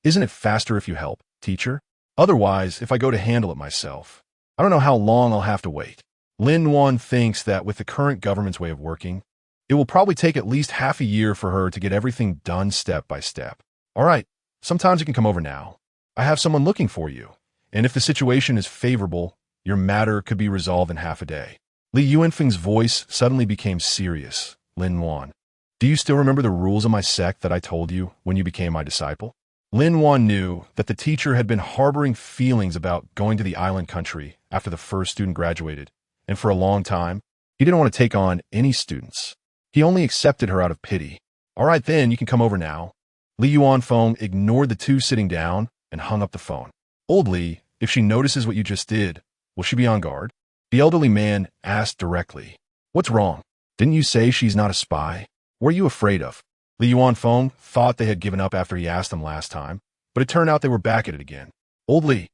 Isn't it faster if you help, teacher? Otherwise, if I go to handle it myself, I don't know how long I'll have to wait. Lin Wan thinks that with the current government's way of working, it will probably take at least half a year for her to get everything done step by step. All right, sometimes you can come over now. I have someone looking for you, and if the situation is favorable, your matter could be resolved in half a day. Li Yuanfeng's voice suddenly became serious. Lin Wan, do you still remember the rules of my sect that I told you when you became my disciple? Lin Wan knew that the teacher had been harboring feelings about going to the island country after the first student graduated, and for a long time, he didn't want to take on any students. He only accepted her out of pity. All right then, you can come over now. Li Yuanfeng ignored the two sitting down and hung up the phone. Old Li, if she notices what you just did, will she be on guard? The elderly man asked directly. What's wrong? Didn't you say she's not a spy? What are you afraid of? Li Yuanfeng thought they had given up after he asked them last time, but it turned out they were back at it again. Old Li,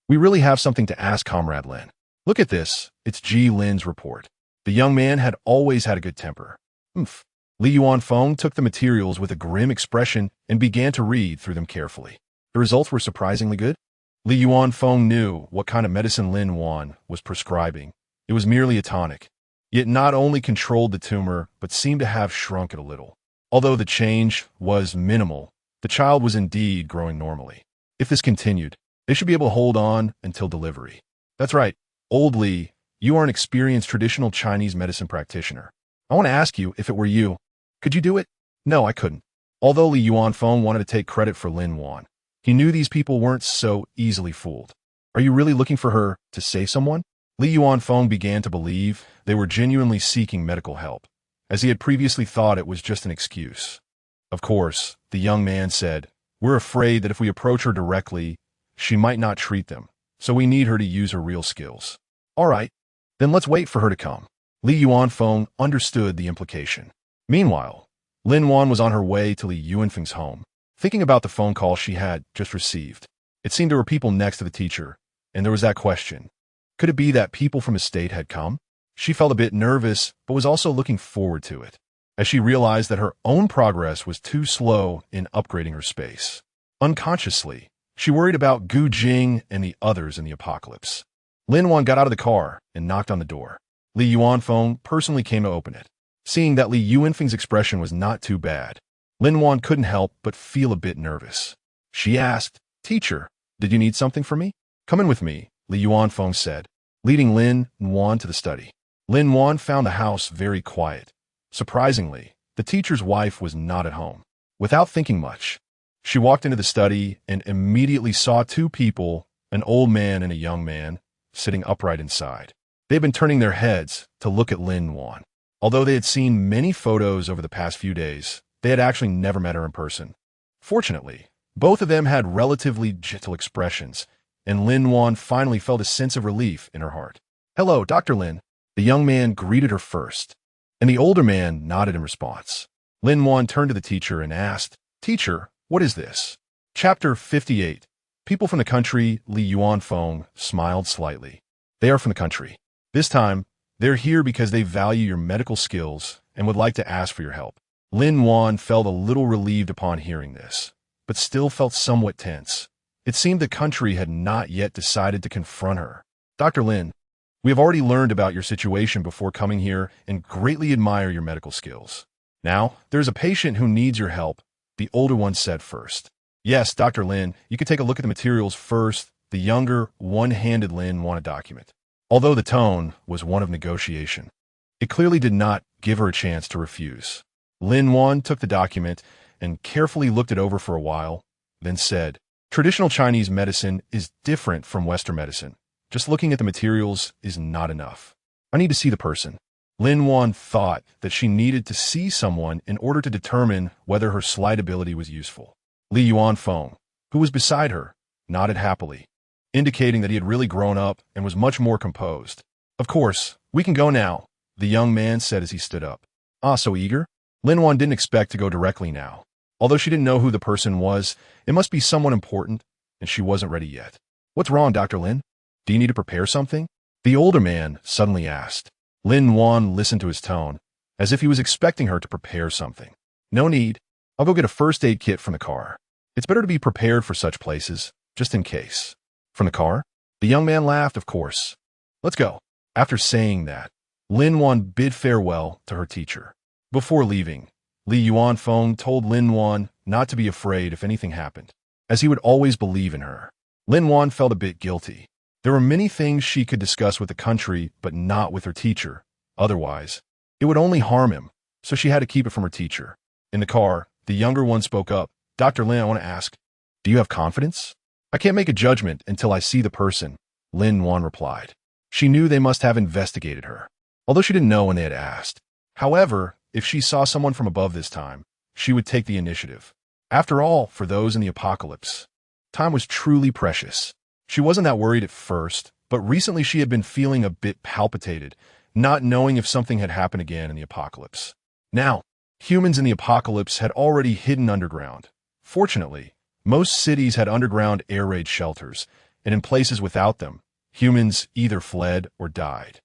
we really have something to ask Comrade Lin. Look at this, it's Ji Lin's report. The young man had always had a good temper. Li Yuanfeng took the materials with a grim expression and began to read through them carefully. The results were surprisingly good. Li Yuanfeng knew what kind of medicine Lin Wan was prescribing. It was merely a tonic. It not only controlled the tumor, but seemed to have shrunk it a little. Although the change was minimal, the child was indeed growing normally. If this continued, they should be able to hold on until delivery. That's right, Old Li, you are an experienced traditional Chinese medicine practitioner. I want to ask you, if it were you, could you do it? No, I couldn't. Although Li Yuanfeng wanted to take credit for Lin Wan, he knew these people weren't so easily fooled. Are you really looking for her to save someone? Li Yuanfeng began to believe they were genuinely seeking medical help, as he had previously thought it was just an excuse. Of course, the young man said, we're afraid that if we approach her directly, she might not treat them, so we need her to use her real skills. All right, then let's wait for her to come. Li Yuanfeng understood the implication. Meanwhile, Lin Wan was on her way to Li Yuanfeng's home, thinking about the phone call she had just received. It seemed there were people next to the teacher, and there was that question. Could it be that people from his state had come? She felt a bit nervous, but was also looking forward to it, as she realized that her own progress was too slow in upgrading her space. Unconsciously, she worried about Gu Jing and the others in the apocalypse. Lin Wan got out of the car and knocked on the door. Li Yuanfeng personally came to open it. Seeing that Li Yuanfeng's expression was not too bad, Lin Wan couldn't help but feel a bit nervous. She asked, Teacher, did you need something from me? Come in with me, Li Yuanfeng said, leading Lin Wan to the study. Lin Wan found the house very quiet. Surprisingly, the teacher's wife was not at home. Without thinking much, she walked into the study and immediately saw two people, an old man and a young man, sitting upright inside. They had been turning their heads to look at Lin Wan. Although they had seen many photos over the past few days, they had actually never met her in person. Fortunately, both of them had relatively gentle expressions, and Lin Wan finally felt a sense of relief in her heart. Hello, Dr. Lin. The young man greeted her first, and the older man nodded in response. Lin Wan turned to the teacher and asked, Teacher, what is this? Chapter 58. People from the country. Li Yuanfeng smiled slightly. They are from the country. This time, They're here because they value your medical skills and would like to ask for your help. Lin Wan felt a little relieved upon hearing this, but still felt somewhat tense. It seemed the country had not yet decided to confront her. Dr. Lin, we have already learned about your situation before coming here and greatly admire your medical skills. Now, there's a patient who needs your help, the older one said first. Yes, Dr. Lin, you can take a look at the materials first, the younger, one-handed Lin Wan document. Although the tone was one of negotiation, it clearly did not give her a chance to refuse. Lin Wan took the document and carefully looked it over for a while, then said, "Traditional Chinese medicine is different from Western medicine. Just looking at the materials is not enough. I need to see the person." Lin Wan thought that she needed to see someone in order to determine whether her slight ability was useful. Li Yuanfeng, who was beside her, nodded happily, indicating that he had really grown up and was much more composed. "Of course, we can go now," the young man said as he stood up. "Ah, so eager?" Lin Wan didn't expect to go directly now. Although she didn't know who the person was, it must be someone important, and she wasn't ready yet. "What's wrong, Dr. Lin? Do you need to prepare something?" the older man suddenly asked. Lin Wan listened to his tone, as if he was expecting her to prepare something. "No need. I'll go get a first aid kit from the car. It's better to be prepared for such places, just in case." "From the car?" The young man laughed, "Of course. Let's go." After saying that, Lin Wan bid farewell to her teacher. Before leaving, Li Yuanfeng told Lin Wan not to be afraid if anything happened, as he would always believe in her. Lin Wan felt a bit guilty. There were many things she could discuss with the country, but not with her teacher. Otherwise, it would only harm him, so she had to keep it from her teacher. In the car, the younger one spoke up. "Dr. Lin, I want to ask, do you have confidence?" "I can't make a judgment until I see the person," Lin Wan replied. She knew they must have investigated her, although she didn't know when they had asked. However, if she saw someone from above this time, she would take the initiative. After all, for those in the apocalypse, time was truly precious. She wasn't that worried at first, but recently she had been feeling a bit palpitated, not knowing if something had happened again in the apocalypse. Now, humans in the apocalypse had already hidden underground. Fortunately, most cities had underground air raid shelters, and in places without them, humans either fled or died.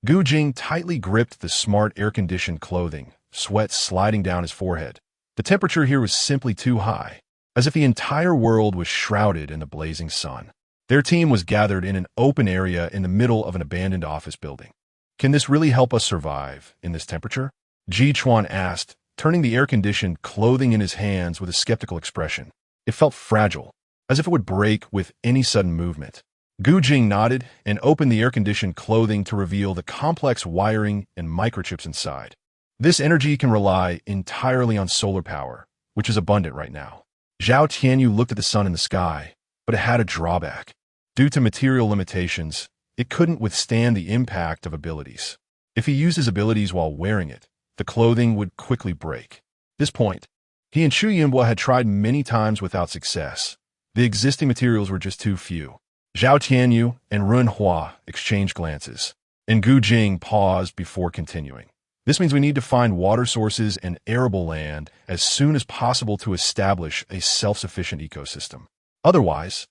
Gu Jing tightly gripped the smart air-conditioned clothing, sweat sliding down his forehead. The temperature here was simply too high, as if the entire world was shrouded in the blazing sun. Their team was gathered in an open area in the middle of an abandoned office building. "Can this really help us survive in this temperature?" Ji Chuan asked, turning the air-conditioned clothing in his hands with a skeptical expression. It felt fragile, as if it would break with any sudden movement. Gu Jing nodded and opened the air-conditioned clothing to reveal the complex wiring and microchips inside. This energy can rely entirely on solar power, which is abundant right now. Zhao Tianyu looked at the sun in the sky, but it had a drawback. Due to material limitations, it couldn't withstand the impact of abilities. If he used his abilities while wearing it, the clothing would quickly break. At this point, he and Chu Yinbo had tried many times without success. The existing materials were just too few. Zhao Tianyu and Run Hua exchanged glances, and Gu Jing paused before continuing. "This means we need to find water sources and arable land as soon as possible to establish a self-sufficient ecosystem. Otherwise,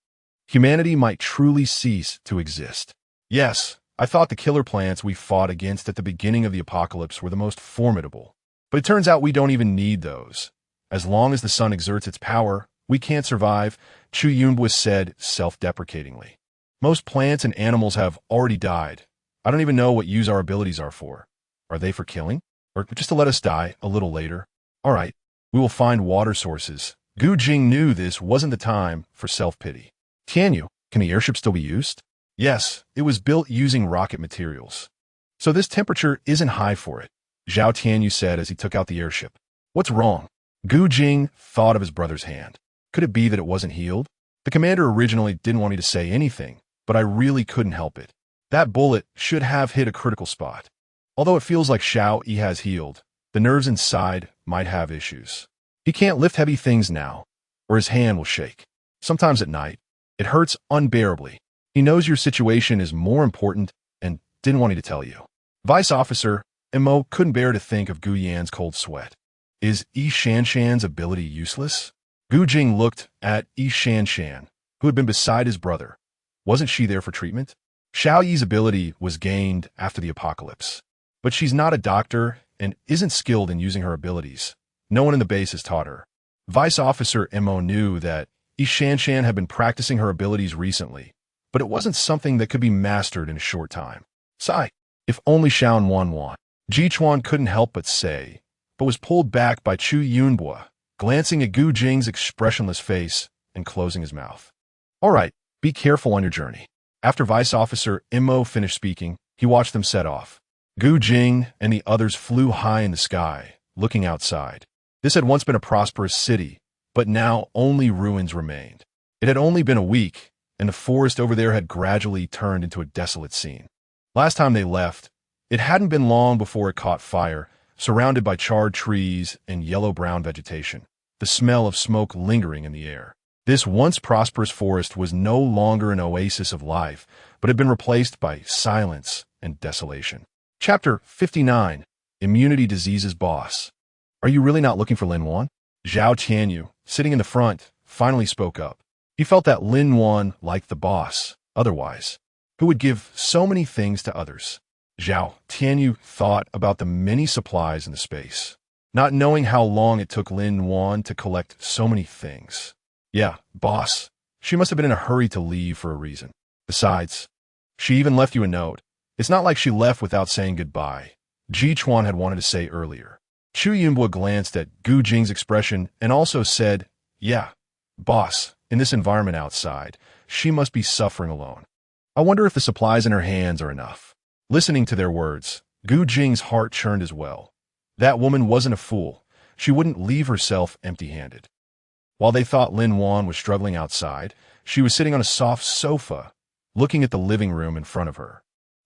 humanity might truly cease to exist." "Yes, I thought the killer plants we fought against at the beginning of the apocalypse were the most formidable. But it turns out we don't even need those. As long as the sun exerts its power, we can't survive," Chu Yunbo said self-deprecatingly. "Most plants and animals have already died. I don't even know what use our abilities are for. Are they for killing? Or just to let us die a little later? All right, we will find water sources." Gu Jing knew this wasn't the time for self-pity. "Tianyu, can the airship still be used?" "Yes, it was built using rocket materials. So this temperature isn't high for it," Zhao Tianyu said as he took out the airship. "What's wrong?" Gu Jing thought of his brother's hand. Could it be that it wasn't healed? The commander originally didn't want me to say anything, but I really couldn't help it. That bullet should have hit a critical spot. Although it feels like Xiao Yi has healed, the nerves inside might have issues. He can't lift heavy things now, or his hand will shake. Sometimes at night, it hurts unbearably. He knows your situation is more important and didn't want me to tell you. Vice Officer Mo couldn't bear to think of Gu Yan's cold sweat. Is Yi Shanshan's ability useless? Gu Jing looked at Yi Shanshan, who had been beside his brother. Wasn't she there for treatment? Xiao Yi's ability was gained after the apocalypse. But she's not a doctor and isn't skilled in using her abilities. No one in the base has taught her. Vice Officer Mo knew that Yi Shanshan had been practicing her abilities recently, but it wasn't something that could be mastered in a short time. Sigh, if only Xiao Wan. Ji Chuan couldn't help but say, but was pulled back by Chu Yunbo, glancing at Gu Jing's expressionless face and closing his mouth. All right, be careful on your journey. After Vice Officer Mo finished speaking, he watched them set off. Gu Jing and the others flew high in the sky, looking outside. This had once been a prosperous city, but now only ruins remained. It had only been a week, and the forest over there had gradually turned into a desolate scene. Last time they left, it hadn't been long before it caught fire, surrounded by charred trees and yellow-brown vegetation, the smell of smoke lingering in the air. This once prosperous forest was no longer an oasis of life, but had been replaced by silence and desolation. Chapter 59. Immunity Diseases Boss. Are you really not looking for Lin Wan? Zhao Tianyu, sitting in the front, finally spoke up. He felt that Lin Wan liked the boss, otherwise, who would give so many things to others. Zhao Tianyu thought about the many supplies in the space, not knowing how long it took Lin Wan to collect so many things. Yeah, boss. She must have been in a hurry to leave for a reason. Besides, she even left you a note. It's not like she left without saying goodbye. Ji Chuan had wanted to say earlier. Chu Yunbo glanced at Gu Jing's expression and also said, yeah, boss, in this environment outside, she must be suffering alone. I wonder if the supplies in her hands are enough. Listening to their words, Gu Jing's heart churned as well. That woman wasn't a fool. She wouldn't leave herself empty-handed. While they thought Lin Wan was struggling outside, she was sitting on a soft sofa, looking at the living room in front of her.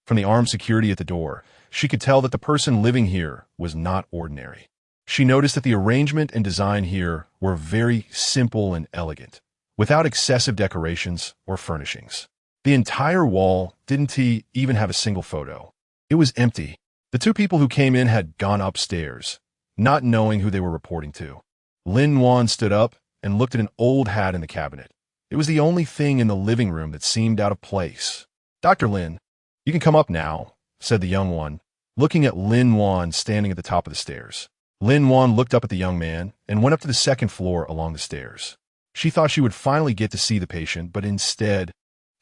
From the armed security at the door, she could tell that the person living here was not ordinary. She noticed that the arrangement and design here were very simple and elegant, without excessive decorations or furnishings. The entire wall didn't even have a single photo. It was empty. The two people who came in had gone upstairs, not knowing who they were reporting to. Lin Wan stood up and looked at an old hat in the cabinet. It was the only thing in the living room that seemed out of place. Dr. Lin, you can come up now, said the young one, looking at Lin Wan standing at the top of the stairs. Lin Wan looked up at the young man and went up to the second floor along the stairs. She thought she would finally get to see the patient, but instead,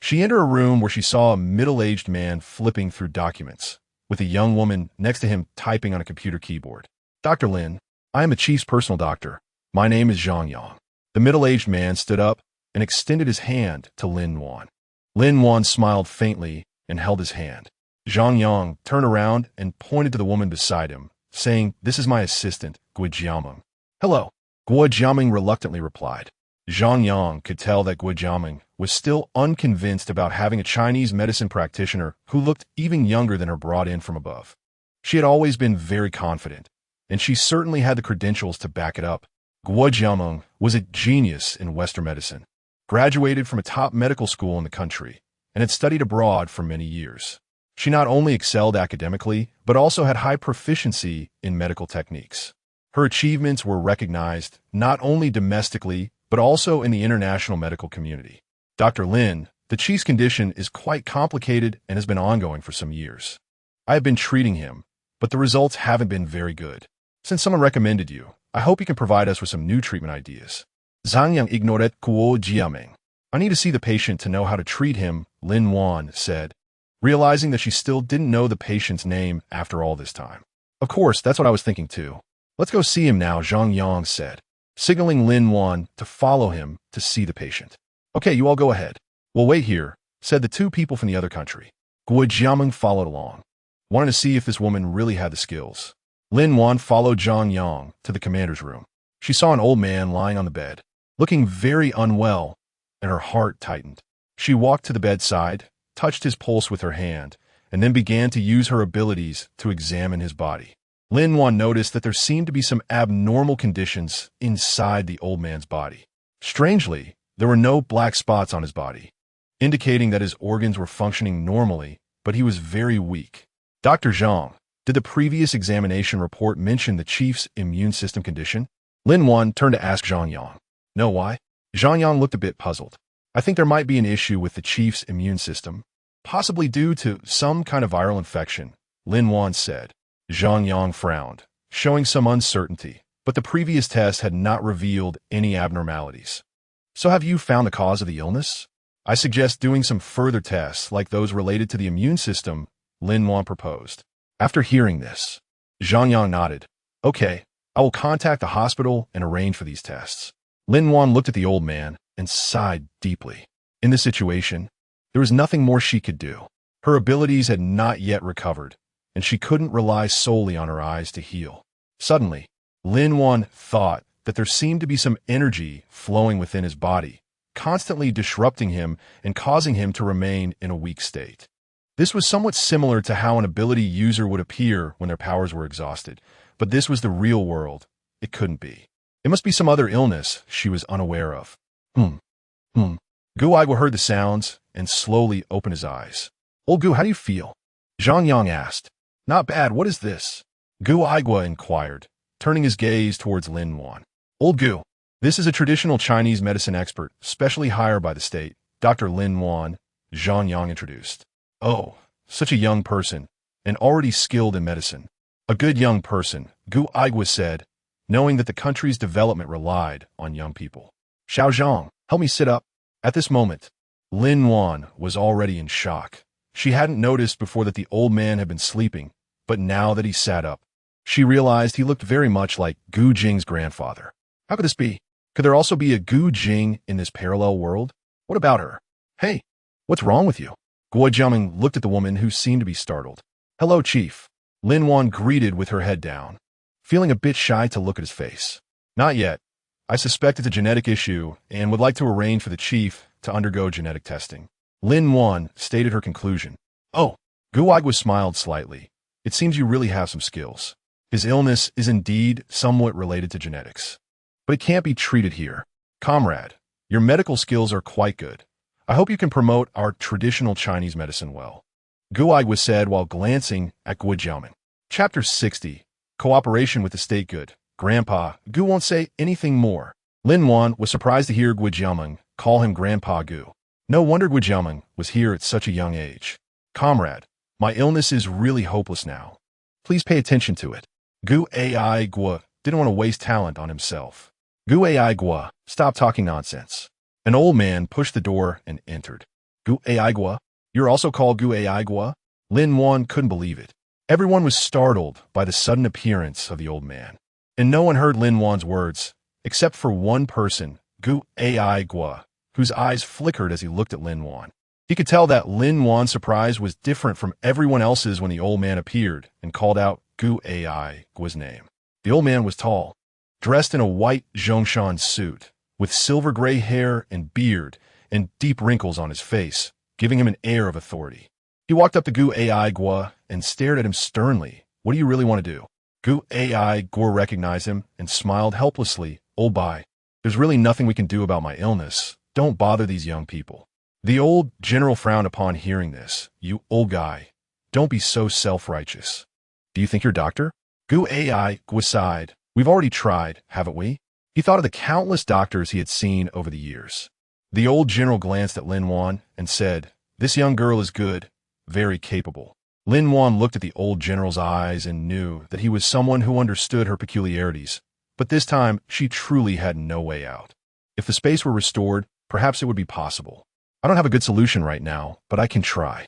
she entered a room where she saw a middle-aged man flipping through documents, with a young woman next to him typing on a computer keyboard. Dr. Lin, I am the chief's personal doctor. My name is Zhang Yang. The middle-aged man stood up and extended his hand to Lin Wan. Lin Wan smiled faintly and held his hand. Zhang Yang turned around and pointed to the woman beside him, saying, "This is my assistant, Guo Jiameng." "Hello," Guo Jiameng reluctantly replied. Zhang Yang could tell that Guo Jiameng was still unconvinced about having a Chinese medicine practitioner who looked even younger than her brought in from above. She had always been very confident, and she certainly had the credentials to back it up. Guo Jiameng was a genius in Western medicine, graduated from a top medical school in the country, and had studied abroad for many years. She not only excelled academically, but also had high proficiency in medical techniques. Her achievements were recognized not only domestically, but also in the international medical community. Dr. Lin, the chief's condition is quite complicated and has been ongoing for some years. I have been treating him, but the results haven't been very good. Since someone recommended you, I hope you can provide us with some new treatment ideas. Zhang Yang ignored Guo Jiameng. I need to see the patient to know how to treat him, Lin Wan said, realizing that she still didn't know the patient's name after all this time. Of course, that's what I was thinking too. Let's go see him now, Zhang Yang said, signaling Lin Wan to follow him to see the patient. Okay, you all go ahead. We'll wait here, said the two people from the other country. Guo Jiameng followed along, wanting to see if this woman really had the skills. Lin Wan followed Zhang Yang to the commander's room. She saw an old man lying on the bed, looking very unwell, and her heart tightened. She walked to the bedside, touched his pulse with her hand, and then began to use her abilities to examine his body. Lin Wan noticed that there seemed to be some abnormal conditions inside the old man's body. Strangely, there were no black spots on his body, indicating that his organs were functioning normally, but he was very weak. Dr. Zhang, did the previous examination report mention the chief's immune system condition? Lin Wan turned to ask Zhang Yang. No, why? Zhang Yang looked a bit puzzled. I think there might be an issue with the chief's immune system. Possibly due to some kind of viral infection, Lin Wan said. Zhang Yang frowned, showing some uncertainty, but the previous test had not revealed any abnormalities. So have you found the cause of the illness? I suggest doing some further tests like those related to the immune system, Lin Wan proposed. After hearing this, Zhang Yang nodded. Okay, I will contact the hospital and arrange for these tests. Lin Wan looked at the old man and sighed deeply. In this situation, there was nothing more she could do. Her abilities had not yet recovered, and she couldn't rely solely on her eyes to heal. Suddenly, Lin Wan thought that there seemed to be some energy flowing within his body, constantly disrupting him and causing him to remain in a weak state. This was somewhat similar to how an ability user would appear when their powers were exhausted, but this was the real world. It couldn't be. It must be some other illness she was unaware of. Gu Aigua heard the sounds and slowly opened his eyes. Old Gu, how do you feel? Zhang Yang asked. Not bad, what is this? Gu Aigua inquired, turning his gaze towards Lin Wan. Old Gu, this is a traditional Chinese medicine expert, specially hired by the state, Dr. Lin Wan, Zhang Yang introduced. Oh, such a young person, and already skilled in medicine. A good young person, Gu Aigua said, knowing that the country's development relied on young people. Xiao Zhang, help me sit up. At this moment, Lin Wan was already in shock. She hadn't noticed before that the old man had been sleeping, but now that he sat up, she realized he looked very much like Gu Jing's grandfather. How could this be? Could there also be a Gu Jing in this parallel world? What about her? Hey, what's wrong with you? Guo Jiaming looked at the woman who seemed to be startled. Hello, Chief. Lin Wan greeted with her head down, feeling a bit shy to look at his face. Not yet. I suspect it's a genetic issue and would like to arrange for the chief to undergo genetic testing. Lin Wan stated her conclusion. Oh, Gu Aigua smiled slightly. It seems you really have some skills. His illness is indeed somewhat related to genetics. But it can't be treated here. Comrade, your medical skills are quite good. I hope you can promote our traditional Chinese medicine well. Gu Aigua said while glancing at Guo Jiaming. Chapter 60. Cooperation with the state good. Grandpa, Gu won't say anything more. Lin Wan was surprised to hear Guo Jiaming call him Grandpa Gu. No wonder Guo Jiaming was here at such a young age. Comrade, my illness is really hopeless now. Please pay attention to it. Gu Aigua didn't want to waste talent on himself. Gu Aigua, stop talking nonsense. An old man pushed the door and entered. Gu Aigua, you're also called Gu Aigua? Lin Wan couldn't believe it. Everyone was startled by the sudden appearance of the old man. And no one heard Lin Wan's words, except for one person, Gu Aigua, whose eyes flickered as he looked at Lin Wan. He could tell that Lin Wan's surprise was different from everyone else's when the old man appeared and called out Gu Aigua's name. The old man was tall, dressed in a white Zhongshan suit, with silver gray hair and beard and deep wrinkles on his face, giving him an air of authority. He walked up to Gu Aigua and stared at him sternly. What do you really want to do? Gu Aigua recognized him and smiled helplessly. Oh, bye. There's really nothing we can do about my illness. Don't bother these young people. The old general frowned upon hearing this. You old guy, don't be so self-righteous. Do you think you're doctor? Gu Aigua sighed. We've already tried, haven't we? He thought of the countless doctors he had seen over the years. The old general glanced at Lin Wan and said, This young girl is good, very capable. Lin Wan looked at the old general's eyes and knew that he was someone who understood her peculiarities, but this time she truly had no way out. If the space were restored, perhaps it would be possible. I don't have a good solution right now, but I can try.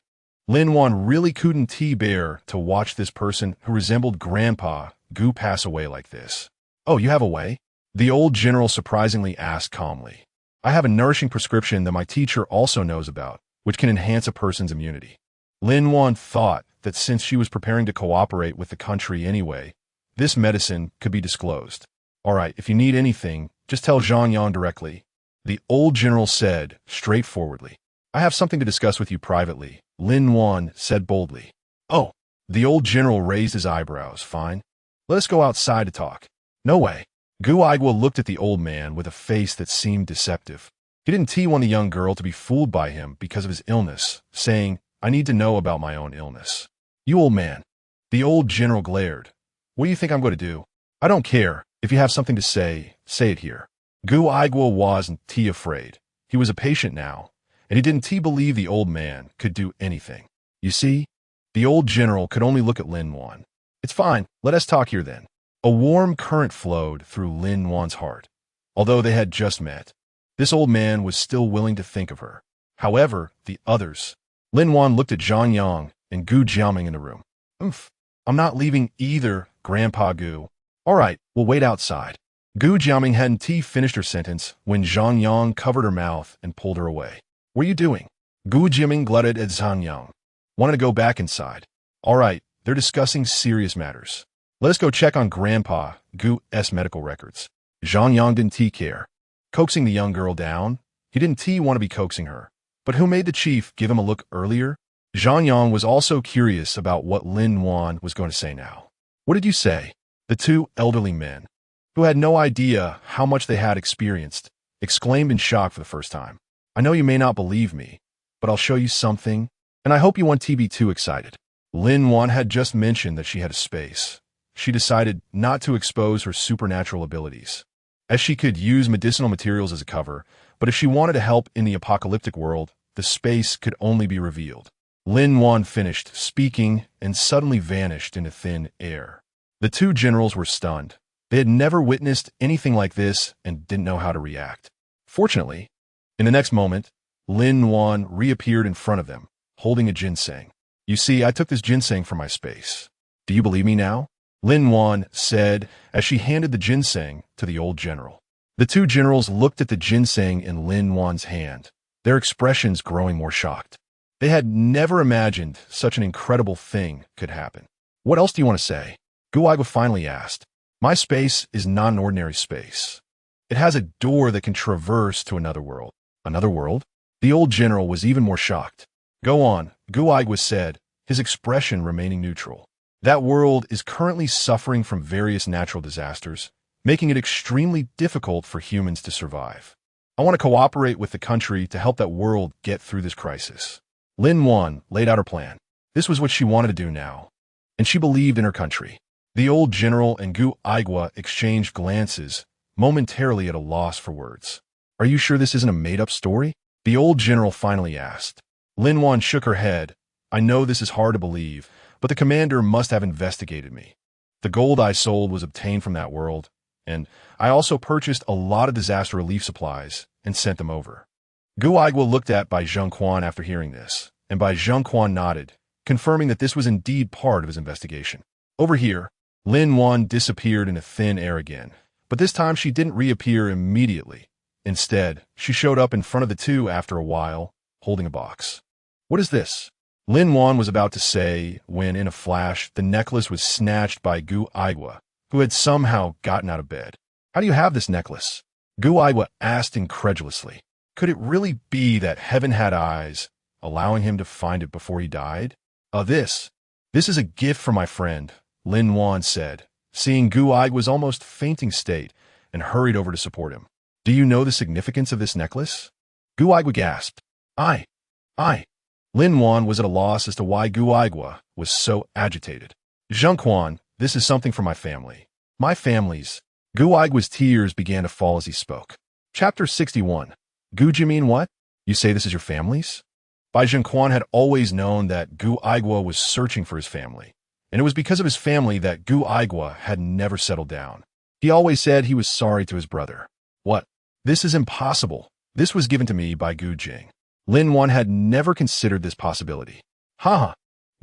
Lin Wan really couldn't bear to watch this person who resembled Grandpa Gu pass away like this. Oh, you have a way? The old general surprisingly asked calmly. I have a nourishing prescription that my teacher also knows about, which can enhance a person's immunity. Lin Wan thought that since she was preparing to cooperate with the country anyway, this medicine could be disclosed. All right, if you need anything, just tell Zhang Yang directly. The old general said straightforwardly. I have something to discuss with you privately, Lin Wan said boldly. Oh, the old general raised his eyebrows. Fine. Let us go outside to talk. No way. Gu Aigua looked at the old man with a face that seemed deceptive. He didn't want the young girl to be fooled by him because of his illness, saying, I need to know about my own illness. You old man. The old general glared. What do you think I'm going to do? I don't care. If you have something to say it here. Gu Aigua wasn't afraid. He was a patient now, and he didn't believe the old man could do anything. You see, the old general could only look at Lin Wan. It's fine, let us talk here then. A warm current flowed through Lin Wan's heart. Although they had just met, this old man was still willing to think of her. However, the others. Lin Wan looked at Zhang Yang and Gu Jiaming in the room. I'm not leaving either, Grandpa Gu. All right, we'll wait outside. Gu Jiaming hadn't finished her sentence when Zhang Yang covered her mouth and pulled her away. What are you doing? Gu Jiaming glutted at Zhang Yang. Wanted to go back inside. All right, they're discussing serious matters. Let us go check on Grandpa Gu's medical records. Zhang Yang didn't care. Coaxing the young girl down, he didn't want to be coaxing her. But who made the chief give him a look earlier? Zhang Yang was also curious about what Lin Wan was going to say now. What did you say? The two elderly men, who had no idea how much they had experienced, exclaimed in shock for the first time. I know you may not believe me, but I'll show you something, and I hope you won't be too excited. Lin Wan had just mentioned that she had a space. She decided not to expose her supernatural abilities, as she could use medicinal materials as a cover, but if she wanted to help in the apocalyptic world, the space could only be revealed. Lin Wan finished speaking and suddenly vanished into thin air. The two generals were stunned. They had never witnessed anything like this and didn't know how to react. Fortunately, in the next moment, Lin Wan reappeared in front of them, holding a ginseng. You see, I took this ginseng from my space. Do you believe me now? Lin Wan said as she handed the ginseng to the old general. The two generals looked at the ginseng in Lin Wan's hand, their expressions growing more shocked. They had never imagined such an incredible thing could happen. What else do you want to say? Gu Igua finally asked. My space is not an ordinary space. It has a door that can traverse to another world. Another world? The old general was even more shocked. Go on, Gu Igua said, his expression remaining neutral. That world is currently suffering from various natural disasters, making it extremely difficult for humans to survive. I want to cooperate with the country to help that world get through this crisis. Lin Wan laid out her plan. This was what she wanted to do now, and she believed in her country. The old general and Gu Igua exchanged glances, momentarily at a loss for words. Are you sure this isn't a made-up story? The old general finally asked. Lin Wan shook her head. I know this is hard to believe, but the commander must have investigated me. The gold I sold was obtained from that world, and I also purchased a lot of disaster relief supplies and sent them over. Gu Igua looked at Bai Zhengquan after hearing this, and Bai Zhengquan nodded, confirming that this was indeed part of his investigation. Over here, Lin Wan disappeared into thin air again, but this time she didn't reappear immediately. Instead, she showed up in front of the two after a while, holding a box. What is this? Lin Wan was about to say when, in a flash, the necklace was snatched by Gu Igua, who had somehow gotten out of bed. How do you have this necklace? Gu Igua asked incredulously. Could it really be that heaven had eyes, allowing him to find it before he died? This is a gift from my friend, Lin Wan said, seeing Gu Igua's almost fainting state, and hurried over to support him. Do you know the significance of this necklace? Gu Igua gasped. I. Lin Wan was at a loss as to why Gu Igua was so agitated. Zhengquan, this is something for my family. My family's. Gu Igua's tears began to fall as he spoke. Chapter 61. Gu Jimin what? You say this is your family's? Bai Zhengquan had always known that Gu Igua was searching for his family, and it was because of his family that Gu Igua had never settled down. He always said he was sorry to his brother. What? This is impossible. This was given to me by Gu Jing. Lin Wan had never considered this possibility. Haha.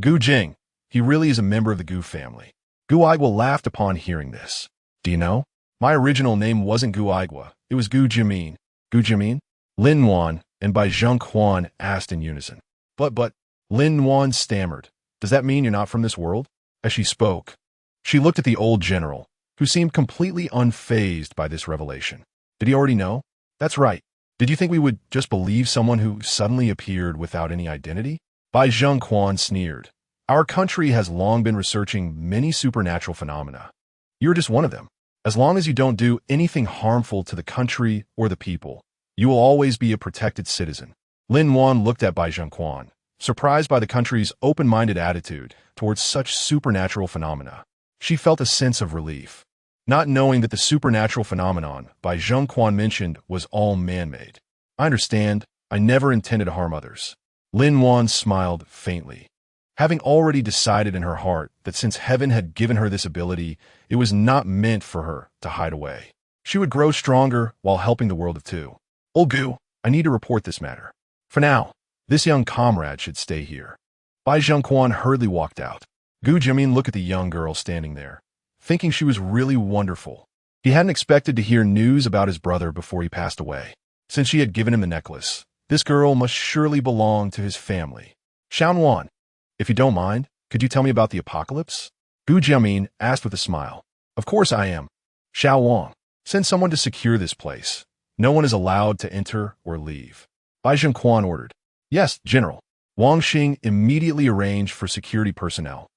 Gu Jing. He really is a member of the Gu family. Gu Igua laughed upon hearing this. Do you know? My original name wasn't Gu Igua. It was Gu Jimin. Gu Jimin? Lin Wan and Bai Zhengquan asked in unison. But, Lin Wan stammered. Does that mean you're not from this world? As she spoke, she looked at the old general, who seemed completely unfazed by this revelation. Did he already know? That's right. Did you think we would just believe someone who suddenly appeared without any identity? Bai Zhengquan sneered. Our country has long been researching many supernatural phenomena. You're just one of them. As long as you don't do anything harmful to the country or the people, you will always be a protected citizen. Lin Wan looked at Bai Zhengquan, surprised by the country's open-minded attitude towards such supernatural phenomena. She felt a sense of relief, not knowing that the supernatural phenomenon Bai Zhengquan mentioned was all man-made. I understand. I never intended to harm others. Lin Wan smiled faintly. Having already decided in her heart that since heaven had given her this ability, it was not meant for her to hide away. She would grow stronger while helping the world of two. Old Gu, I need to report this matter. For now, this young comrade should stay here. Bai Zhengquan hurriedly walked out. Gu Jimin looked at the young girl standing there, thinking she was really wonderful. He hadn't expected to hear news about his brother before he passed away. Since she had given him the necklace, this girl must surely belong to his family. Xiaowan, if you don't mind, could you tell me about the apocalypse? Gu Jimin asked with a smile. Of course I am. Xiao Wang, send someone to secure this place. No one is allowed to enter or leave. Bai Zhengquan ordered. Yes, General. Wang Xing immediately arranged for security personnel.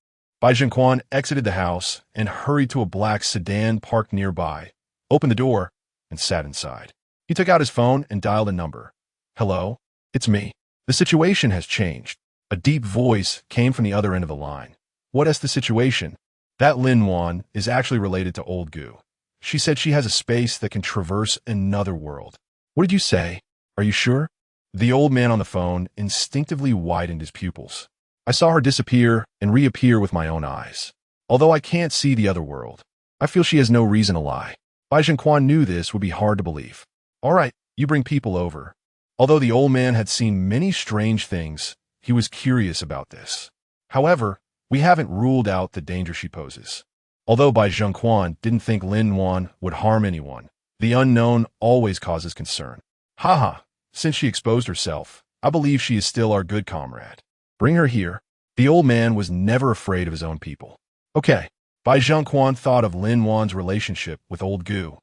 Bai Zhengquan exited the house and hurried to a black sedan parked nearby, opened the door, and sat inside. He took out his phone and dialed a number. Hello? It's me. The situation has changed. A deep voice came from the other end of the line. What is the situation? That Lin Wan is actually related to Old Gu. She said she has a space that can traverse another world. What did you say? Are you sure? The old man on the phone instinctively widened his pupils. I saw her disappear and reappear with my own eyes. Although I can't see the other world, I feel she has no reason to lie. Bai Zhengquan knew this would be hard to believe. All right, you bring people over. Although the old man had seen many strange things, he was curious about this. However, we haven't ruled out the danger she poses. Although Bai Zhengquan didn't think Lin Wan would harm anyone, the unknown always causes concern. Haha, since she exposed herself, I believe she is still our good comrade. Bring her here. The old man was never afraid of his own people. Okay, Bai Zhengquan thought of Lin Wan's relationship with Old Gu,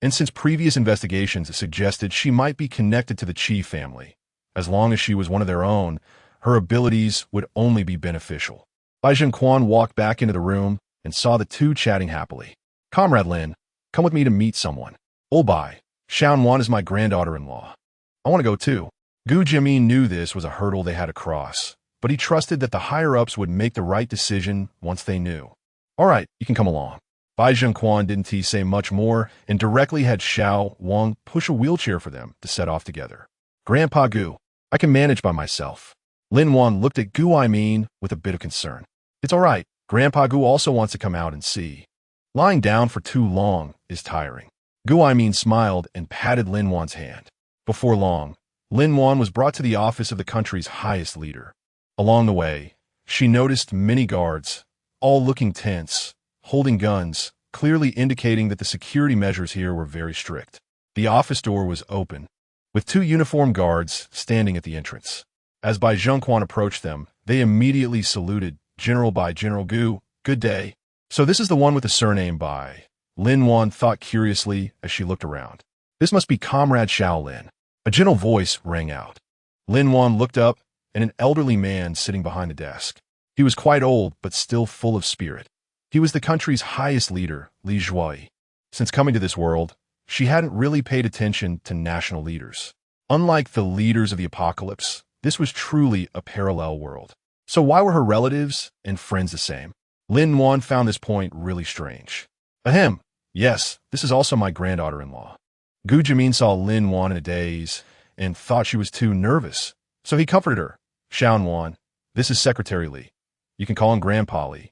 and since previous investigations suggested she might be connected to the Qi family, as long as she was one of their own, her abilities would only be beneficial. Bai Zhengquan walked back into the room and saw the two chatting happily. Comrade Lin, come with me to meet someone. Old Bai, Xiaowan is my granddaughter-in-law. I want to go too. Gu Jimin knew this was a hurdle they had to cross, but he trusted that the higher-ups would make the right decision once they knew. All right, you can come along. Bai Zhengquan didn't say much more and directly had Xiao Wang push a wheelchair for them to set off together. Grandpa Gu, I can manage by myself. Lin Wan looked at Gu Aimin with a bit of concern. It's all right. Grandpa Gu also wants to come out and see. Lying down for too long is tiring. Gu Aimin smiled and patted Lin Wan's hand. Before long, Lin Wan was brought to the office of the country's highest leader. Along the way, she noticed many guards, all looking tense, holding guns, clearly indicating that the security measures here were very strict. The office door was open, with two uniformed guards standing at the entrance. As Bai Zhengquan approached them, they immediately saluted. General Bai, General Gu, good day. So this is the one with the surname Bai. Lin Wan thought curiously as she looked around. This must be Comrade Shaolin. A gentle voice rang out. Lin Wan looked up, and an elderly man sitting behind the desk. He was quite old, but still full of spirit. He was the country's highest leader, Li Zhuai. Since coming to this world, she hadn't really paid attention to national leaders. Unlike the leaders of the apocalypse, this was truly a parallel world. So why were her relatives and friends the same? Lin Wan found this point really strange. Ahem, yes, this is also my granddaughter-in-law. Gu Jimin saw Lin Wan in a daze and thought she was too nervous, so he comforted her. Xiaowan, this is Secretary Li. You can call him Grandpa Li.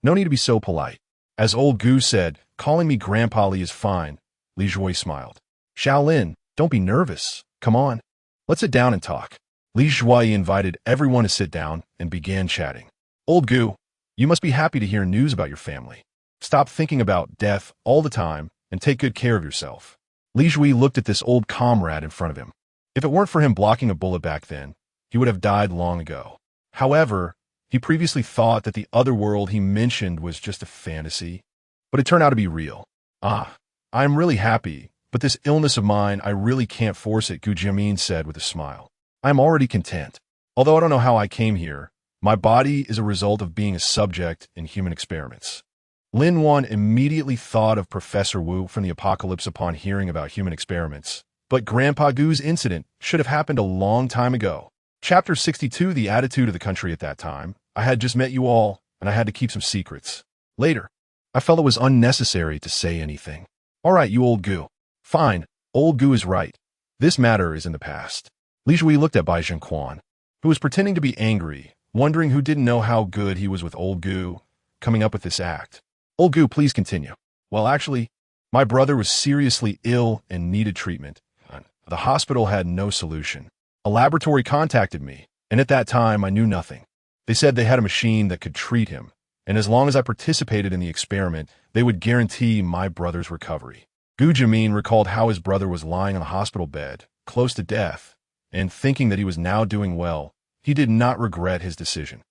No need to be so polite. As old Gu said, calling me Grandpa Li is fine. Li Zhuai smiled. Shaolin, don't be nervous. Come on. Let's sit down and talk. Li Zhuai invited everyone to sit down and began chatting. Old Gu, you must be happy to hear news about your family. Stop thinking about death all the time and take good care of yourself. Li Zhuai looked at this old comrade in front of him. If it weren't for him blocking a bullet back then, he would have died long ago. However, he previously thought that the other world he mentioned was just a fantasy, but it turned out to be real. I'm really happy, but this illness of mine, I really can't force it, Gu Jimin said with a smile. I'm already content. Although I don't know how I came here, my body is a result of being a subject in human experiments. Lin Wan immediately thought of Professor Wu from the apocalypse upon hearing about human experiments, but Grandpa Gu's incident should have happened a long time ago. Chapter 62, the attitude of the country at that time. I had just met you all, and I had to keep some secrets. Later, I felt it was unnecessary to say anything. All right, you old Gu. Fine, old Gu is right. This matter is in the past. Li Shui looked at Bai Zhengquan, who was pretending to be angry, wondering who didn't know how good he was with old Gu, coming up with this act. Old Gu, please continue. Well, actually, my brother was seriously ill and needed treatment. The hospital had no solution. A laboratory contacted me, and at that time I knew nothing. They said they had a machine that could treat him, and as long as I participated in the experiment, they would guarantee my brother's recovery. Gu Jimin recalled how his brother was lying on the hospital bed, close to death, and thinking that he was now doing well, he did not regret his decision.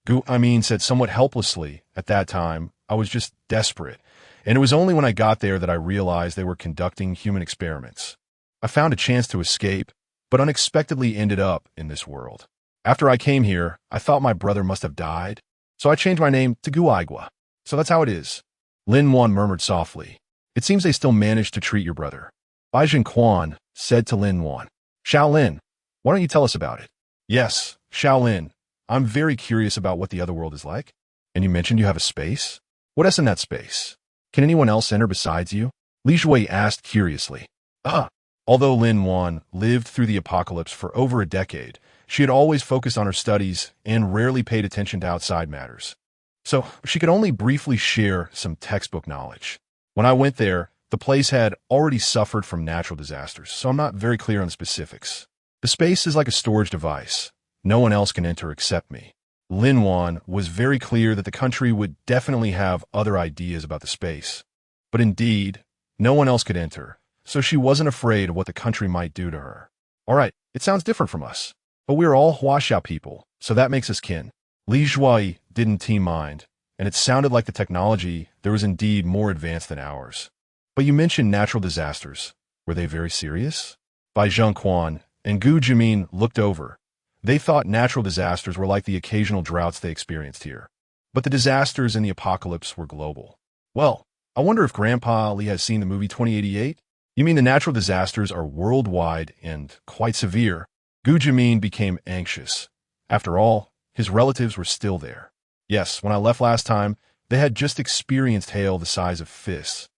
Gu Jimin said somewhat helplessly, at that time, I was just desperate, and it was only when I got there that I realized they were conducting human experiments. I found a chance to escape, but unexpectedly ended up in this world. After I came here, I thought my brother must have died, so I changed my name to Gu Aigua. So that's how it is. Lin Wan murmured softly. It seems they still managed to treat your brother. Bai Zhengquan said to Lin Wan, Shaolin, why don't you tell us about it? Yes, Shaolin. I'm very curious about what the other world is like. And you mentioned you have a space? What is in that space? Can anyone else enter besides you? Li Shui asked curiously. Although Lin Wan lived through the apocalypse for over a decade, she had always focused on her studies and rarely paid attention to outside matters. So she could only briefly share some textbook knowledge. When I went there, the place had already suffered from natural disasters, so I'm not very clear on the specifics. The space is like a storage device. No one else can enter except me. Lin Wan was very clear that the country would definitely have other ideas about the space. But indeed, no one else could enter, so she wasn't afraid of what the country might do to her. All right, it sounds different from us, but we're all Huaxia people, so that makes us kin. Li Shui didn't mind, and it sounded like the technology there was indeed more advanced than ours. But you mentioned natural disasters. Were they very serious? Bai Zhengquan and Gu Jimin looked over. They thought natural disasters were like the occasional droughts they experienced here. But the disasters in the apocalypse were global. Well, I wonder if Grandpa Li has seen the movie 2088? You mean the natural disasters are worldwide and quite severe? Gu Jimin became anxious. After all, his relatives were still there. Yes, when I left last time, they had just experienced hail the size of fists.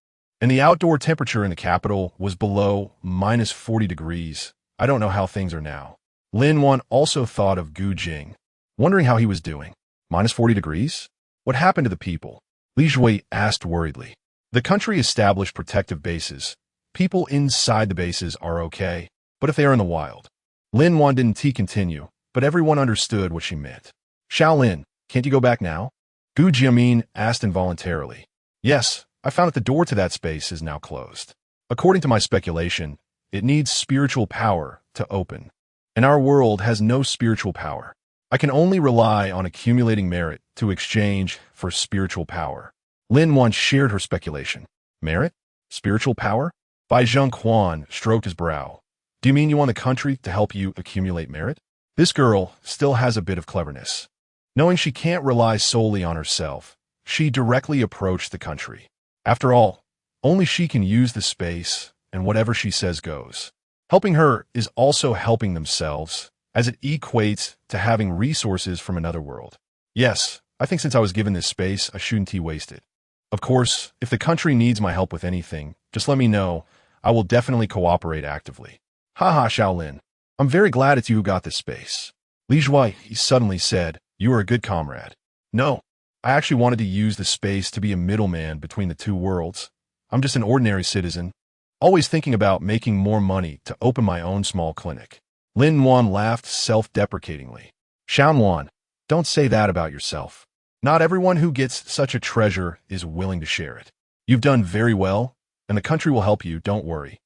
And the outdoor temperature in the capital was below minus 40 degrees. I don't know how things are now. Lin Wan also thought of Gu Jing, wondering how he was doing. Minus 40 degrees? What happened to the people? Li Shui asked worriedly. The country established protective bases. People inside the bases are okay, but if they are in the wild. Lin Wan didn't continue, but everyone understood what she meant. Shaolin, can't you go back now? Gu Jimin asked involuntarily. Yes, I found that the door to that space is now closed. According to my speculation, it needs spiritual power to open. And our world has no spiritual power. I can only rely on accumulating merit to exchange for spiritual power. Lin Wan shared her speculation. Merit? Spiritual power? Bai Zhengquan stroked his brow. Do you mean you want the country to help you accumulate merit? This girl still has a bit of cleverness. Knowing she can't rely solely on herself, she directly approached the country. After all, only she can use the space, and whatever she says goes. Helping her is also helping themselves, as it equates to having resources from another world. Yes, I think since I was given this space, I shouldn't waste it. Of course, if the country needs my help with anything, just let me know. I will definitely cooperate actively. Haha, Shaolin. I'm very glad it's you who got this space. Li Shui, he suddenly said, you are a good comrade. No, I actually wanted to use the space to be a middleman between the two worlds. I'm just an ordinary citizen, always thinking about making more money to open my own small clinic. Lin Wan laughed self-deprecatingly. Shaolin, don't say that about yourself. Not everyone who gets such a treasure is willing to share it. You've done very well, and the country will help you, don't worry.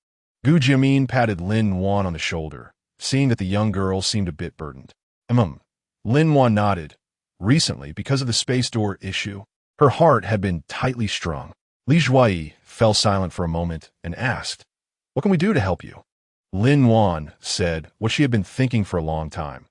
Gu Jimin patted Lin Wan on the shoulder, seeing that the young girl seemed a bit burdened. Lin Wan nodded. Recently, because of the space door issue, her heart had been tightly strung. Li Shui fell silent for a moment and asked, what can we do to help you? Lin Wan said what she had been thinking for a long time.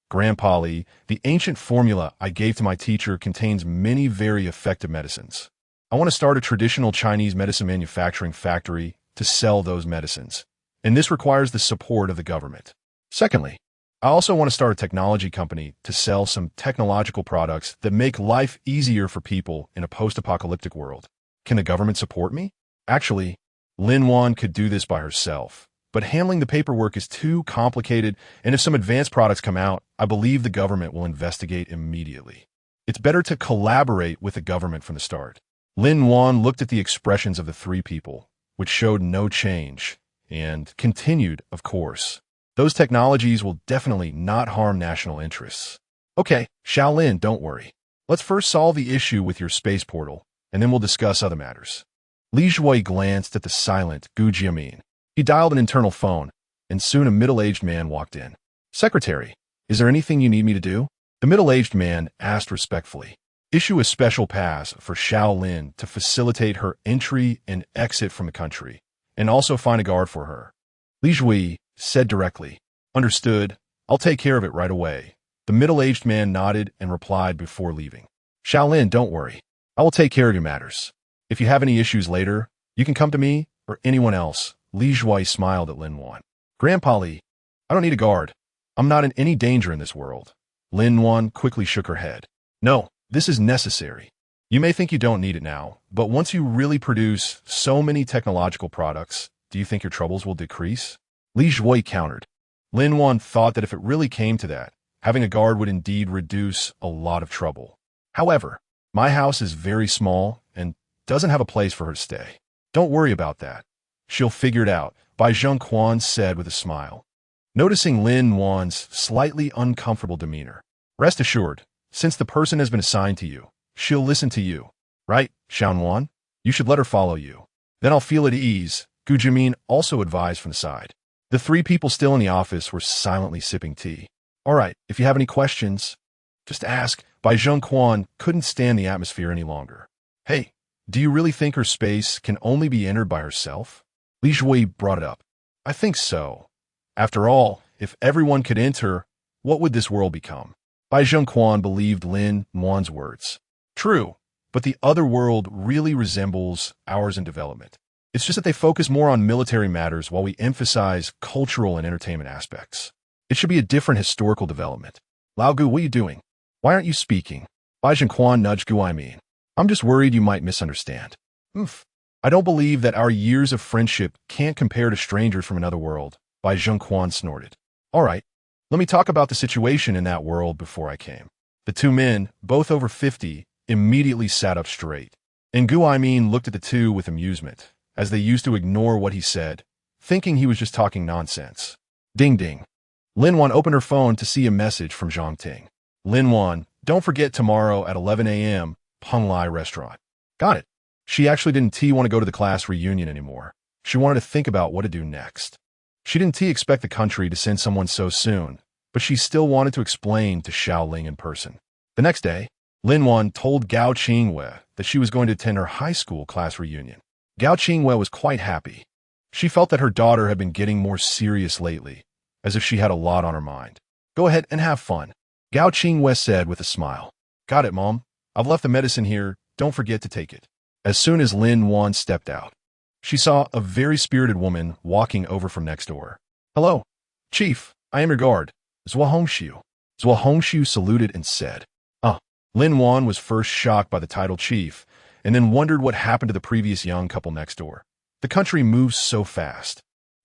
Grandpa Li, the ancient formula I gave to my teacher contains many very effective medicines. I want to start a traditional Chinese medicine manufacturing factory to sell those medicines, and this requires the support of the government. Secondly, I also want to start a technology company to sell some technological products that make life easier for people in a post-apocalyptic world. Can the government support me? Actually, Lin Wan could do this by herself, but handling the paperwork is too complicated, and if some advanced products come out, I believe the government will investigate immediately. It's better to collaborate with the government from the start. Lin-Wan looked at the expressions of the three people, which showed no change, and continued, of course. Those technologies will definitely not harm national interests. Okay, Shaolin, don't worry. Let's first solve the issue with your space portal, and then we'll discuss other matters. Li Zhuai glanced at the silent Gu Jiamin. He dialed an internal phone, and soon a middle-aged man walked in. Secretary, is there anything you need me to do? The middle-aged man asked respectfully. Issue a special pass for Shaolin to facilitate her entry and exit from the country, and also find a guard for her. Li Zhuai said directly, Understood, I'll take care of it right away. The middle-aged man nodded and replied before leaving. Shaolin, don't worry. I will take care of your matters. If you have any issues later, you can come to me or anyone else. Li Zhuai smiled at Lin-Wan. Grandpa Li, I don't need a guard. I'm not in any danger in this world. Lin-Wan quickly shook her head. No, this is necessary. You may think you don't need it now, but once you really produce so many technological products, do you think your troubles will decrease? Li Zhuai countered. Lin-Wan thought that if it really came to that, having a guard would indeed reduce a lot of trouble. However, my house is very small and doesn't have a place for her to stay. Don't worry about that. She'll figure it out, Bai Zhengquan said with a smile. Noticing Lin-Wan's slightly uncomfortable demeanor. Rest assured, since the person has been assigned to you, she'll listen to you. Right, Xiaowan? You should let her follow you. Then I'll feel at ease, Gu Jimin also advised from the side. The three people still in the office were silently sipping tea. All right, if you have any questions, just ask. Bai Zhengquan couldn't stand the atmosphere any longer. Hey, do you really think her space can only be entered by herself? Li Zhuai brought it up. I think so. After all, if everyone could enter, what would this world become? Bai Zhengquan believed Lin-Wan's words. True, but the other world really resembles ours in development. It's just that they focus more on military matters while we emphasize cultural and entertainment aspects. It should be a different historical development. Lao Gu, what are you doing? Why aren't you speaking? Bai Zhengquan nudged Gu Aimin. I'm just worried you might misunderstand. I don't believe that our years of friendship can't compare to strangers from another world, Bai Zhengquan snorted. All right, let me talk about the situation in that world before I came. The two men, both over 50, immediately sat up straight. And Gu Aimin looked at the two with amusement, as they used to ignore what he said, thinking he was just talking nonsense. Ding ding. Lin-Wan opened her phone to see a message from Zhang Ting. Lin-Wan, don't forget tomorrow at 11 a.m., Peng Lai restaurant. Got it. She actually didn't want to go to the class reunion anymore. She wanted to think about what to do next. She didn't expect the country to send someone so soon, but she still wanted to explain to Xiaoling in person. The next day, Lin-Wan told Gao Qingwei that she was going to attend her high school class reunion. Gao Qingwei was quite happy. She felt that her daughter had been getting more serious lately, as if she had a lot on her mind. Go ahead and have fun, Gao Qingwei said with a smile. Got it, Mom. I've left the medicine here. Don't forget to take it. As soon as Lin-Wan stepped out, she saw a very spirited woman walking over from next door. Hello, Chief. I am your guard, Zhua Hongxiu. Zhua Hongxiu saluted and said, Lin-Wan was first shocked by the title Chief, and then wondered what happened to the previous young couple next door. The country moves so fast.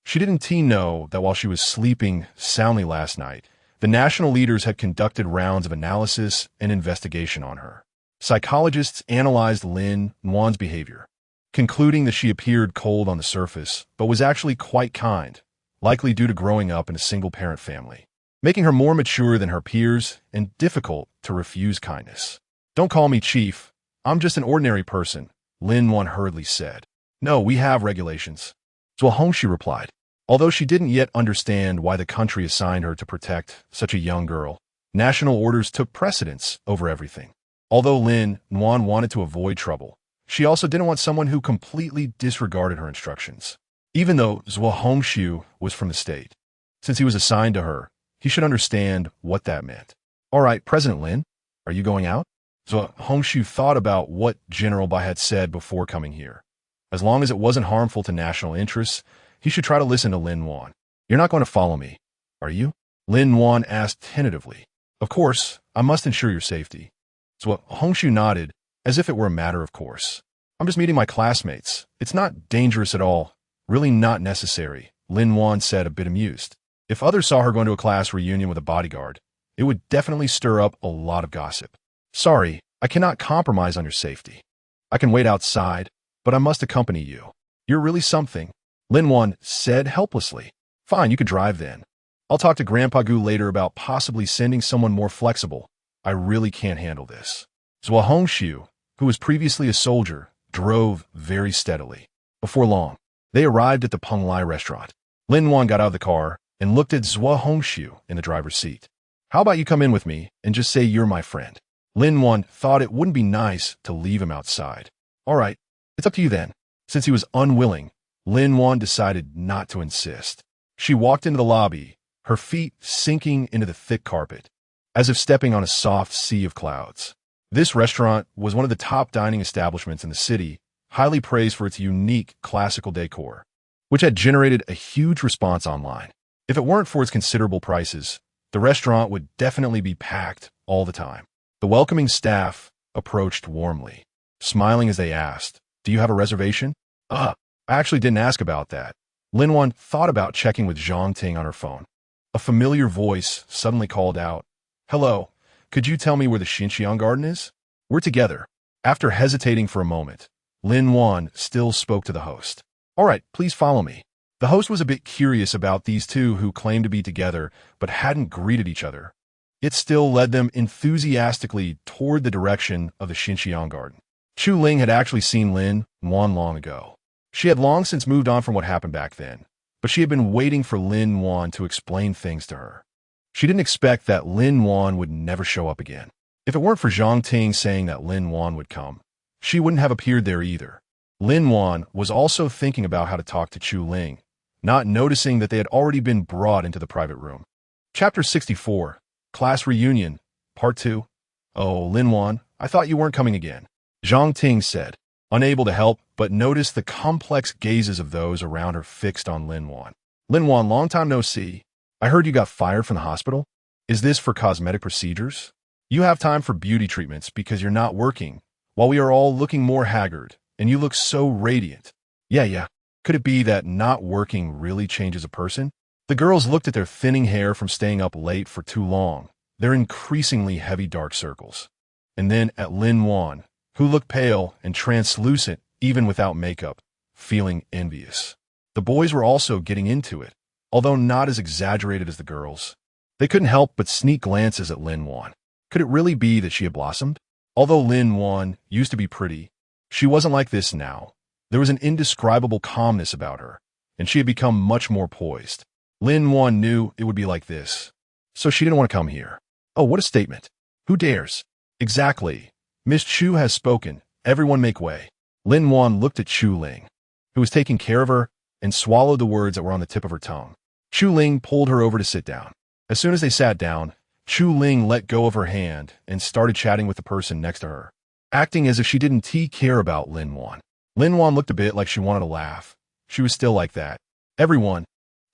She didn't know that while she was sleeping soundly last night, the national leaders had conducted rounds of analysis and investigation on her. Psychologists analyzed Lin-Wan's behavior, concluding that she appeared cold on the surface, but was actually quite kind, likely due to growing up in a single-parent family, making her more mature than her peers and difficult to refuse kindness. Don't call me Chief. I'm just an ordinary person, Lin-Wan hurriedly said. No, we have regulations. Zhua Hongxi replied. Although she didn't yet understand why the country assigned her to protect such a young girl, national orders took precedence over everything. Although Lin-Wan wanted to avoid trouble, she also didn't want someone who completely disregarded her instructions. Even though Zhua Hongxiu was from the state, since he was assigned to her, he should understand what that meant. All right, President Lin, are you going out? Zhua Hongxiu thought about what General Bai had said before coming here. As long as it wasn't harmful to national interests, he should try to listen to Lin-Wan. You're not going to follow me, are you? Lin-Wan asked tentatively. Of course, I must ensure your safety. So Hongxiu nodded, as if it were a matter of course. I'm just meeting my classmates. It's not dangerous at all. Really not necessary, Lin Wan said, a bit amused. If others saw her going to a class reunion with a bodyguard, it would definitely stir up a lot of gossip. Sorry, I cannot compromise on your safety. I can wait outside, but I must accompany you. You're really something, Lin Wan said helplessly. Fine, you could drive then. I'll talk to Grandpa Gu later about possibly sending someone more flexible. I really can't handle this. Zhua Hongxiu, who was previously a soldier, drove very steadily. Before long, they arrived at the Peng Lai restaurant. Lin Wan got out of the car and looked at Zhua Hongxiu in the driver's seat. How about you come in with me and just say you're my friend? Lin Wan thought it wouldn't be nice to leave him outside. All right, it's up to you then. Since he was unwilling, Lin Wan decided not to insist. She walked into the lobby, her feet sinking into the thick carpet, as if stepping on a soft sea of clouds. This restaurant was one of the top dining establishments in the city, highly praised for its unique classical decor, which had generated a huge response online. If it weren't for its considerable prices, the restaurant would definitely be packed all the time. The welcoming staff approached warmly, smiling as they asked, "Do you have a reservation?" I actually didn't ask about that. Lin Wan thought about checking with Zhang Ting on her phone. A familiar voice suddenly called out, "Hello, could you tell me where the Xinxiang garden is? We're together." After hesitating for a moment, Lin Wan still spoke to the host. "All right, please follow me." The host was a bit curious about these two who claimed to be together but hadn't greeted each other. It still led them enthusiastically toward the direction of the Xinxiang garden. Chu Ling had actually seen Lin Wan long ago. She had long since moved on from what happened back then, but she had been waiting for Lin Wan to explain things to her. She didn't expect that Lin Wan would never show up again. If it weren't for Zhang Ting saying that Lin Wan would come, she wouldn't have appeared there either. Lin Wan was also thinking about how to talk to Chu Ling, not noticing that they had already been brought into the private room. Chapter 64, Class Reunion, Part 2. "Oh, Lin Wan, I thought you weren't coming again," Zhang Ting said, unable to help but notice the complex gazes of those around her fixed on Lin Wan. "Lin Wan, long time no see. I heard you got fired from the hospital. Is this for cosmetic procedures? You have time for beauty treatments because you're not working, while we are all looking more haggard, and you look so radiant." Yeah. Could it be that not working really changes a person? The girls looked at their thinning hair from staying up late for too long, their increasingly heavy dark circles, and then at Lin Wan, who looked pale and translucent even without makeup, feeling envious. The boys were also getting into it, although not as exaggerated as the girls. They couldn't help but sneak glances at Lin Wan. Could it really be that she had blossomed? Although Lin Wan used to be pretty, she wasn't like this now. There was an indescribable calmness about her, and she had become much more poised. Lin Wan knew it would be like this, so she didn't want to come here. Oh, what a statement. Who dares? Exactly. Miss Chu has spoken. Everyone make way. Lin Wan looked at Chu Ling, who was taking care of her, and swallowed the words that were on the tip of her tongue. Chu Ling pulled her over to sit down. As soon as they sat down, Chu Ling let go of her hand and started chatting with the person next to her, acting as if she didn't care about Lin Wan. Lin Wan looked a bit like she wanted to laugh. She was still like that. "Everyone,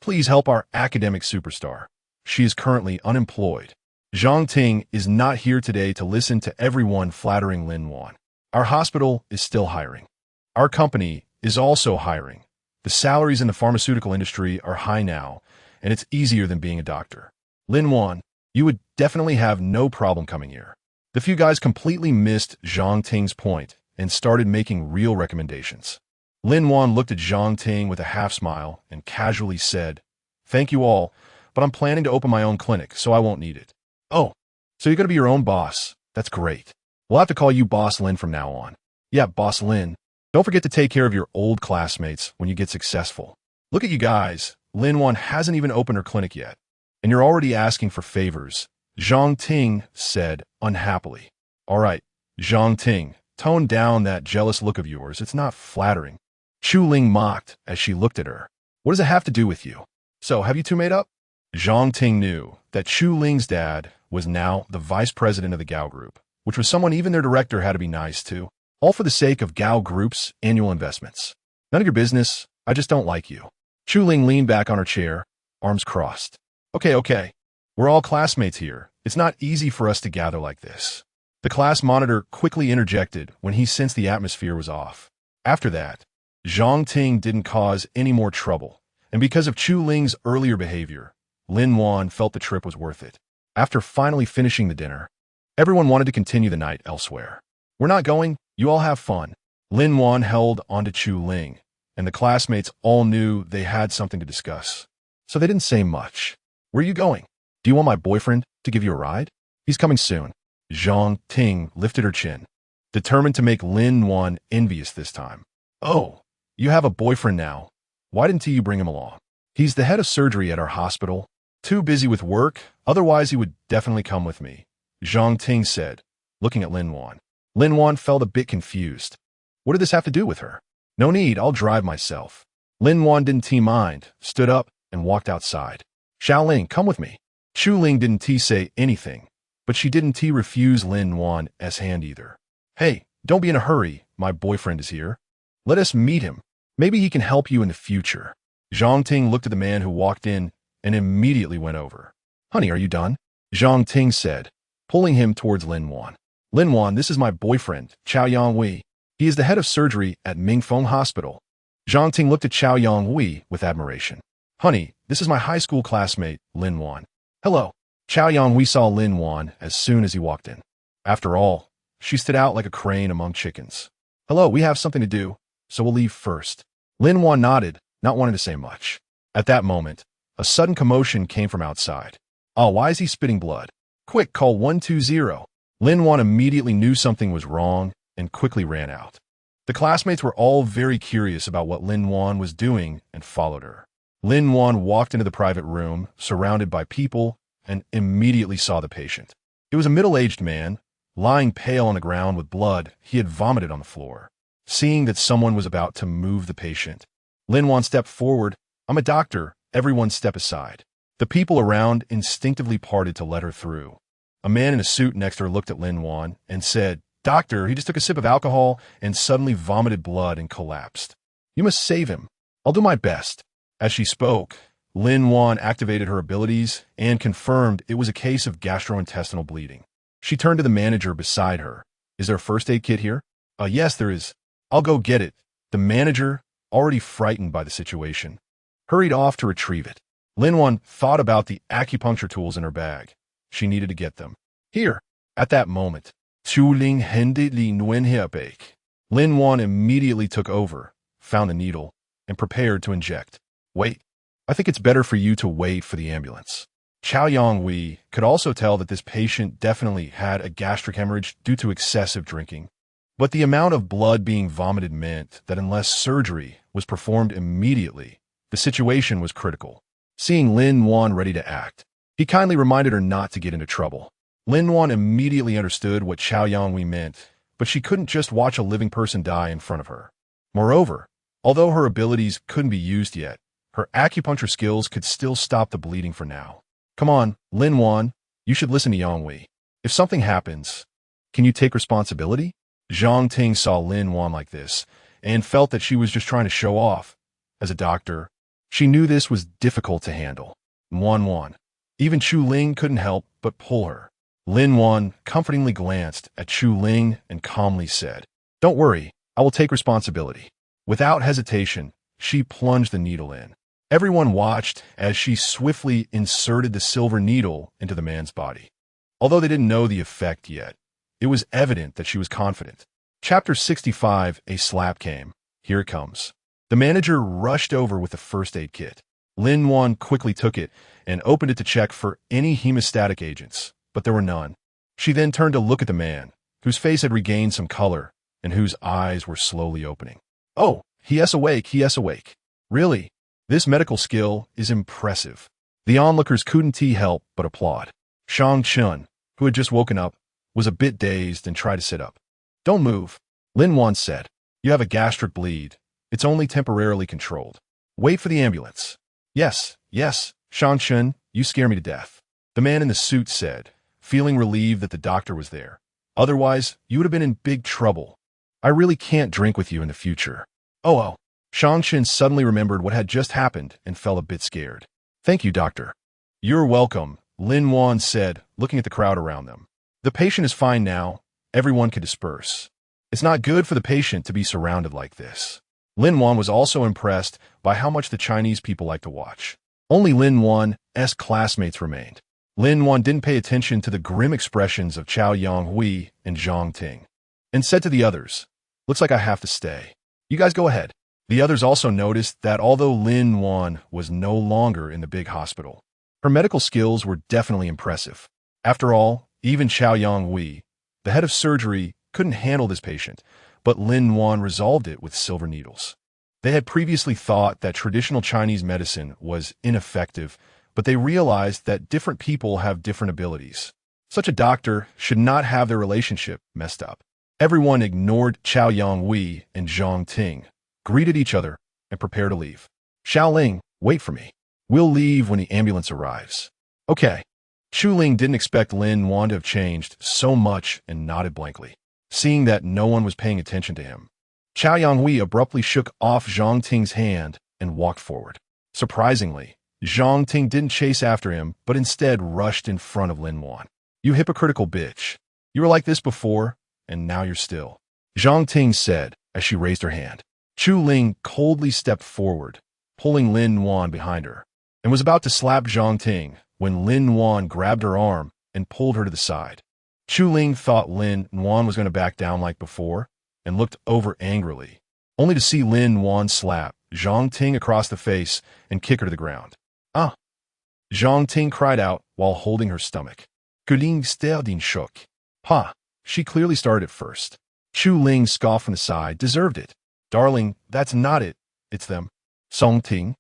please help our academic superstar. She is currently unemployed. Zhang Ting is not here today to listen to everyone flattering Lin Wan. Our hospital is still hiring. Our company is also hiring. The salaries in the pharmaceutical industry are high now, and it's easier than being a doctor. Lin Wan, you would definitely have no problem coming here." The few guys completely missed Zhang Ting's point and started making real recommendations. Lin Wan looked at Zhang Ting with a half smile and casually said, "Thank you all, but I'm planning to open my own clinic, so I won't need it." "Oh, so you're going to be your own boss. That's great. We'll have to call you Boss Lin from now on." "Yeah, Boss Lin. Don't forget to take care of your old classmates when you get successful. Look at you guys. Lin Wan hasn't even opened her clinic yet, and you're already asking for favors," Zhang Ting said unhappily. "All right, Zhang Ting, tone down that jealous look of yours. It's not flattering." Chu Ling mocked as she looked at her. "What does it have to do with you? So, have you two made up?" Zhang Ting knew that Chu Ling's dad was now the vice president of the Gao Group, which was someone even their director had to be nice to, all for the sake of Gao Group's annual investments. "None of your business. I just don't like you." Chu Ling leaned back on her chair, arms crossed. Okay. We're all classmates here. It's not easy for us to gather like this." The class monitor quickly interjected when he sensed the atmosphere was off. After that, Zhang Ting didn't cause any more trouble, And because of Chu Ling's earlier behavior, Lin Wan felt the trip was worth it. After finally finishing the dinner, everyone wanted to continue the night elsewhere. We're not going, you all have fun. Lin Wan held onto Chu Ling, and the classmates all knew they had something to discuss. So they didn't say much. Where are you going? Do you want my boyfriend to give you a ride? He's coming soon. Zhang Ting lifted her chin, determined to make Lin Wan envious this time. Oh, you have a boyfriend now. Why didn't you bring him along? He's the head of surgery at our hospital. Too busy with work, otherwise he would definitely come with me, Zhang Ting said, looking at Lin Wan. Lin Wan felt a bit confused. What did this have to do with her? No need, I'll drive myself. Lin Wan didn't mind, stood up, and walked outside. Xiaoling, come with me. Chu Ling didn't say anything, but she didn't refuse Lin Wan's hand either. Hey, don't be in a hurry, my boyfriend is here. Let us meet him. Maybe he can help you in the future. Zhang Ting looked at the man who walked in and immediately went over. Honey, are you done? Zhang Ting said, pulling him towards Lin Wan. Lin Wan, this is my boyfriend, Chao Yongwei. He is the head of surgery at Mingfeng Hospital. Zhang Ting looked at Chao Yongwei with admiration. Honey, this is my high school classmate, Lin Wan. Hello. Chao Yongwei saw Lin Wan as soon as he walked in. After all, she stood out like a crane among chickens. Hello, we have something to do, so we'll leave first. Lin Wan nodded, not wanting to say much. At that moment, a sudden commotion came from outside. Oh, why is he spitting blood? Quick, call 120. Lin Wan immediately knew something was wrong and quickly ran out. The classmates were all very curious about what Lin Wan was doing and followed her. Lin Wan walked into the private room, surrounded by people, and immediately saw the patient. It was a middle-aged man, lying pale on the ground with blood he had vomited on the floor. Seeing that someone was about to move the patient, Lin Wan stepped forward. I'm a doctor. Everyone step aside. The people around instinctively parted to let her through. A man in a suit next to her looked at Lin Wan and said, Doctor, he just took a sip of alcohol and suddenly vomited blood and collapsed. You must save him. I'll do my best. As she spoke, Lin Wan activated her abilities and confirmed it was a case of gastrointestinal bleeding. She turned to the manager beside her. Is there a first aid kit here? Yes, there is. I'll go get it. The manager, already frightened by the situation, hurried off to retrieve it. Lin Wan thought about the acupuncture tools in her bag. She needed to get them. Here. At that moment, Chu Ling handed Li Nguyen Hiapake. Lin Wan immediately took over, found the needle, and prepared to inject. Wait. I think it's better for you to wait for the ambulance. Chao Yongwei could also tell that this patient definitely had a gastric hemorrhage due to excessive drinking. But the amount of blood being vomited meant that unless surgery was performed immediately, the situation was critical. Seeing Lin Wan ready to act, he kindly reminded her not to get into trouble. Lin Wan immediately understood what Chao Yongwei meant, but she couldn't just watch a living person die in front of her. Moreover, although her abilities couldn't be used yet, her acupuncture skills could still stop the bleeding for now. Come on, Lin Wan, you should listen to Yongwei. If something happens, can you take responsibility? Zhang Ting saw Lin Wan like this and felt that she was just trying to show off. As a doctor, she knew this was difficult to handle. Wan. Even Chu Ling couldn't help but pull her. Lin Wan comfortingly glanced at Chu Ling and calmly said, Don't worry, I will take responsibility. Without hesitation, she plunged the needle in. Everyone watched as she swiftly inserted the silver needle into the man's body. Although they didn't know the effect yet, it was evident that she was confident. Chapter 65, A Slap Came. Here it comes. The manager rushed over with the first aid kit. Lin Wan quickly took it and opened it to check for any hemostatic agents, but there were none. She then turned to look at the man, whose face had regained some color and whose eyes were slowly opening. Oh, he is awake. Really? This medical skill is impressive. The onlookers couldn't help but applaud. Shang Chen, who had just woken up, was a bit dazed and tried to sit up. Don't move, Lin Wan said. You have a gastric bleed. It's only temporarily controlled. Wait for the ambulance. Yes, Shang Chen, you scare me to death. The man in the suit said, feeling relieved that the doctor was there. Otherwise, you would have been in big trouble. I really can't drink with you in the future. Oh. Shang Chen suddenly remembered what had just happened and felt a bit scared. Thank you, doctor. You're welcome, Lin Wan said, looking at the crowd around them. The patient is fine now. Everyone can disperse. It's not good for the patient to be surrounded like this. Lin Wan was also impressed by how much the Chinese people like to watch. Only Lin Wan's classmates remained. Lin Wan didn't pay attention to the grim expressions of Chao Yonghui and Zhang Ting, and said to the others, "Looks like I have to stay. You guys go ahead." The others also noticed that although Lin Wan was no longer in the big hospital, her medical skills were definitely impressive. After all, even Chao Yonghui, the head of surgery, couldn't handle this patient, but Lin Wan resolved it with silver needles. They had previously thought that traditional Chinese medicine was ineffective, but they realized that different people have different abilities. Such a doctor should not have their relationship messed up. Everyone ignored Chao Yonghui and Zhang Ting, greeted each other, and prepared to leave. "Xiaoling, wait for me. We'll leave when the ambulance arrives." "Okay." Chu Ling didn't expect Lin Wan to have changed so much and nodded blankly, seeing that no one was paying attention to him. Chao Yonghui abruptly shook off Zhang Ting's hand and walked forward. Surprisingly, Zhang Ting didn't chase after him, but instead rushed in front of Lin Wan. "You hypocritical bitch. You were like this before, and now you're still," Zhang Ting said as she raised her hand. Chu Ling coldly stepped forward, pulling Lin Wan behind her, and was about to slap Zhang Ting when Lin Wan grabbed her arm and pulled her to the side. Chu Ling thought Lin Wan was going to back down like before and looked over angrily, only to see Lin Wan slap Zhang Ting across the face and kick her to the ground. "Ah!" Zhang Ting cried out while holding her stomach. "Guling Sterdin shook." "Ha!" She clearly started it first. Chu Ling scoffed from the side. "Deserved it." "Darling, that's not it. It's them." Song Ting,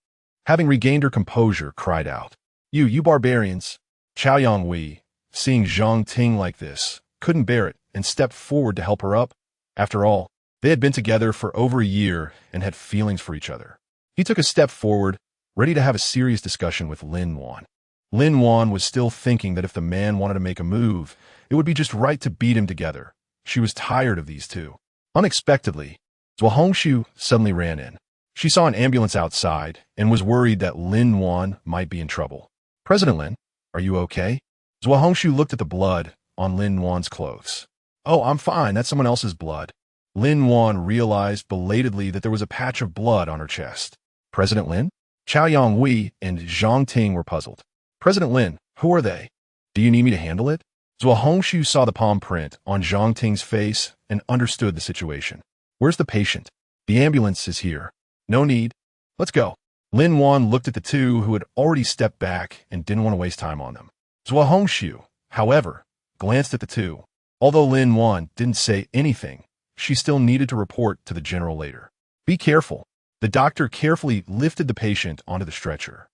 having regained her composure, cried out. You barbarians." Chao Yonghui, seeing Zhang Ting like this, couldn't bear it and stepped forward to help her up. After all, they had been together for over a year and had feelings for each other. He took a step forward, ready to have a serious discussion with Lin Wan. Lin Wan was still thinking that if the man wanted to make a move, it would be just right to beat him together. She was tired of these two. Unexpectedly, Zhuo Hongshu suddenly ran in. She saw an ambulance outside and was worried that Lin Wan might be in trouble. "President Lin, are you okay?" Zhuo Hongshu looked at the blood on Lin Wan's clothes. "Oh, I'm fine. That's someone else's blood." Lin Wan realized belatedly that there was a patch of blood on her chest. "President Lin?" Chao Yonghui and Zhang Ting were puzzled. "President Lin, who are they? Do you need me to handle it?" Zhuo Hongshu saw the palm print on Zhang Ting's face and understood the situation. "Where's the patient?" "The ambulance is here." "No need. Let's go." Lin Wan looked at the two who had already stepped back and didn't want to waste time on them. Zhuo Hongshu, however, glanced at the two. Although Lin Wan didn't say anything, she still needed to report to the general later. "Be careful." The doctor carefully lifted the patient onto the stretcher.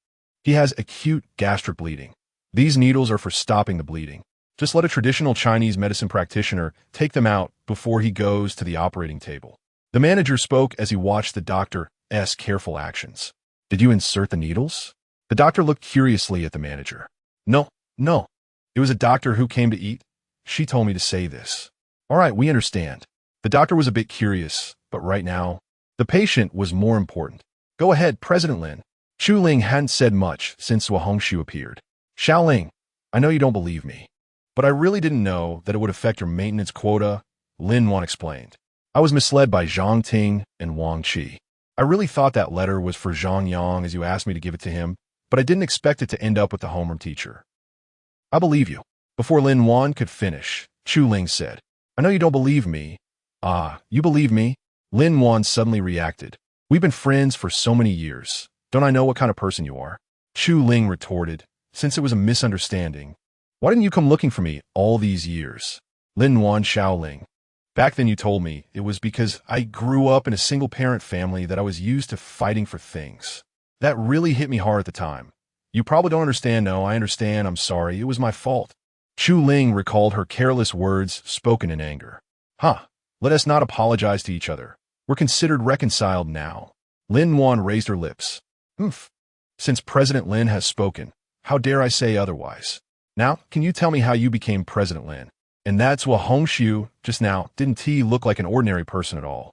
"He has acute gastric bleeding. These needles are for stopping the bleeding. Just let a traditional Chinese medicine practitioner take them out before he goes to the operating table." The manager spoke as he watched the doctor's careful actions. "Did you insert the needles?" The doctor looked curiously at the manager. No. It was a doctor who came to eat. She told me to say this." "All right, we understand." The doctor was a bit curious, but right now, the patient was more important. "Go ahead, President Lin." Chu Ling hadn't said much since Zhuo Hongshu appeared. "Xiaoling, I know you don't believe me, but I really didn't know that it would affect your maintenance quota," Lin Wan explained. "I was misled by Zhang Ting and Wang Qi. I really thought that letter was for Zhang Yang as you asked me to give it to him, but I didn't expect it to end up with the homeroom teacher." "I believe you." Before Lin Wan could finish, Chu Ling said, "I know you don't believe me." "Ah, you believe me?" Lin Wan suddenly reacted. "We've been friends for so many years. Don't I know what kind of person you are?" Chu Ling retorted, "Since it was a misunderstanding, why didn't you come looking for me all these years?" Lin Wan Xiaoling. "Back then you told me it was because I grew up in a single-parent family that I was used to fighting for things. That really hit me hard at the time. You probably don't understand. No, I understand. I'm sorry. It was my fault." Chu Ling recalled her careless words spoken in anger. Let us not apologize to each other. We're considered reconciled now." Lin Wan raised her lips. "Humph. Since President Lin has spoken, how dare I say otherwise? Now, can you tell me how you became President Lin?" And that's what Hongshu just now. Didn't he look like an ordinary person at all?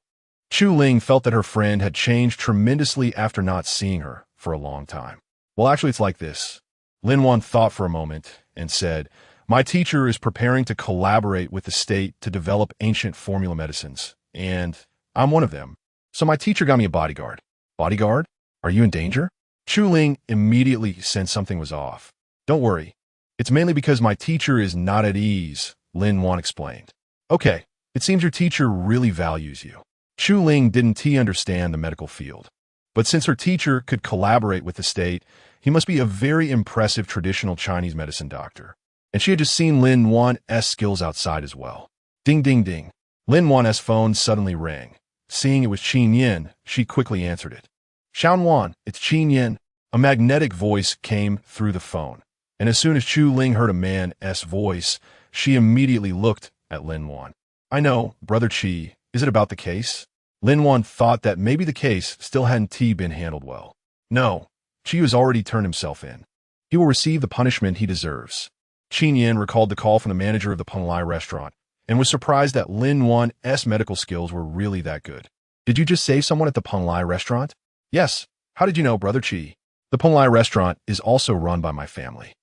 Chu Ling felt that her friend had changed tremendously after not seeing her for a long time. "Well, actually, it's like this." Lin Wan thought for a moment and said, "My teacher is preparing to collaborate with the state to develop ancient formula medicines, and I'm one of them. So my teacher got me a bodyguard." "Bodyguard?" Are you in danger? Chu Ling immediately sensed something was off. Don't worry. It's mainly because my teacher is not at ease, Lin Wan explained. Okay, it seems your teacher really values you. Chu Ling didn't understand the medical field. But since her teacher could collaborate with the state, he must be a very impressive traditional Chinese medicine doctor. And she had just seen Lin Wan's skills outside as well. Ding, ding, ding. Lin Wan's phone suddenly rang. Seeing it was Qin Yin, she quickly answered it. Xian Wan, it's Qin Yin. A magnetic voice came through the phone. And as soon as Chu Ling heard a man's voice, she immediately looked at Lin Wan. I know, Brother Qi, is it about the case? Lin Wan thought that maybe the case still hadn't been handled well. No, Qi has already turned himself in. He will receive the punishment he deserves. Qin Yin recalled the call from the manager of the Punlai restaurant and was surprised that Lin Wan's medical skills were really that good. Did you just save someone at the Punlai restaurant? Yes. How did you know, Brother Qi? The Punlai restaurant is also run by my family.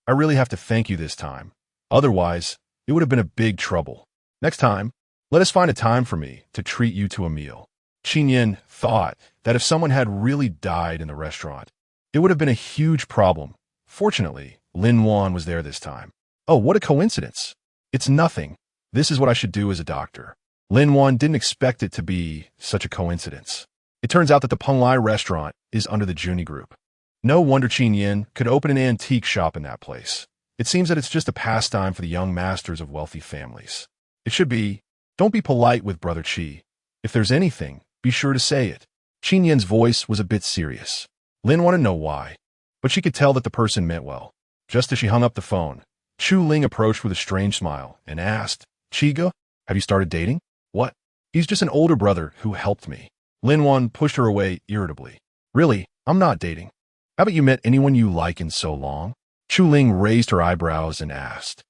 I really have to thank you this time. Otherwise, it would have been a big trouble. Next time, let us find a time for me to treat you to a meal. Qin Yin thought that if someone had really died in the restaurant, it would have been a huge problem. Fortunately, Lin Wan was there this time. Oh, what a coincidence. It's nothing. This is what I should do as a doctor. Lin Wan didn't expect it to be such a coincidence. It turns out that the Punlai restaurant is under the Juni Group. No wonder Qin Yin could open an antique shop in that place. It seems that it's just a pastime for the young masters of wealthy families. It should be, don't be polite with Brother Qi. If there's anything, be sure to say it. Qin Yin's voice was a bit serious. Lin wanted to know why, but she could tell that the person meant well. Just as she hung up the phone, Chu Ling approached with a strange smile and asked, Chiga, have you started dating? What? He's just an older brother who helped me. Lin Wan pushed her away irritably. Really, I'm not dating. Haven't you met anyone you like in so long? Chu Ling raised her eyebrows and asked.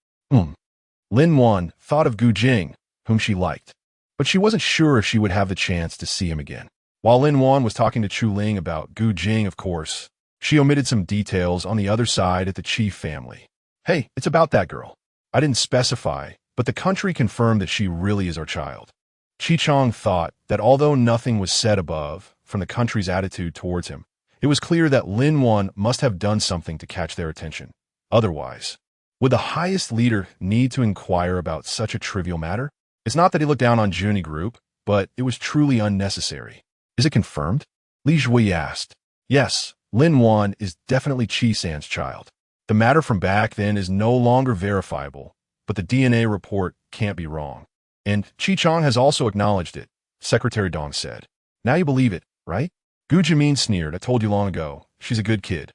Lin Wan thought of Gu Jing, whom she liked, but she wasn't sure if she would have the chance to see him again. While Lin Wan was talking to Chu Ling about Gu Jing, of course, she omitted some details on the other side at the Qi family. Hey, it's about that girl. I didn't specify, but the country confirmed that she really is our child. Qi Chong thought that although nothing was said above from the country's attitude towards him, it was clear that Lin Wan must have done something to catch their attention. Otherwise, would the highest leader need to inquire about such a trivial matter? It's not that he looked down on Juni Group, but it was truly unnecessary. Is it confirmed? Li Zhui asked. Yes, Lin Wan is definitely Qi-san's child. The matter from back then is no longer verifiable, but the DNA report can't be wrong. And Qi Chong has also acknowledged it, Secretary Dong said. Now you believe it, right? Gu Jimin sneered. I told you long ago. She's a good kid.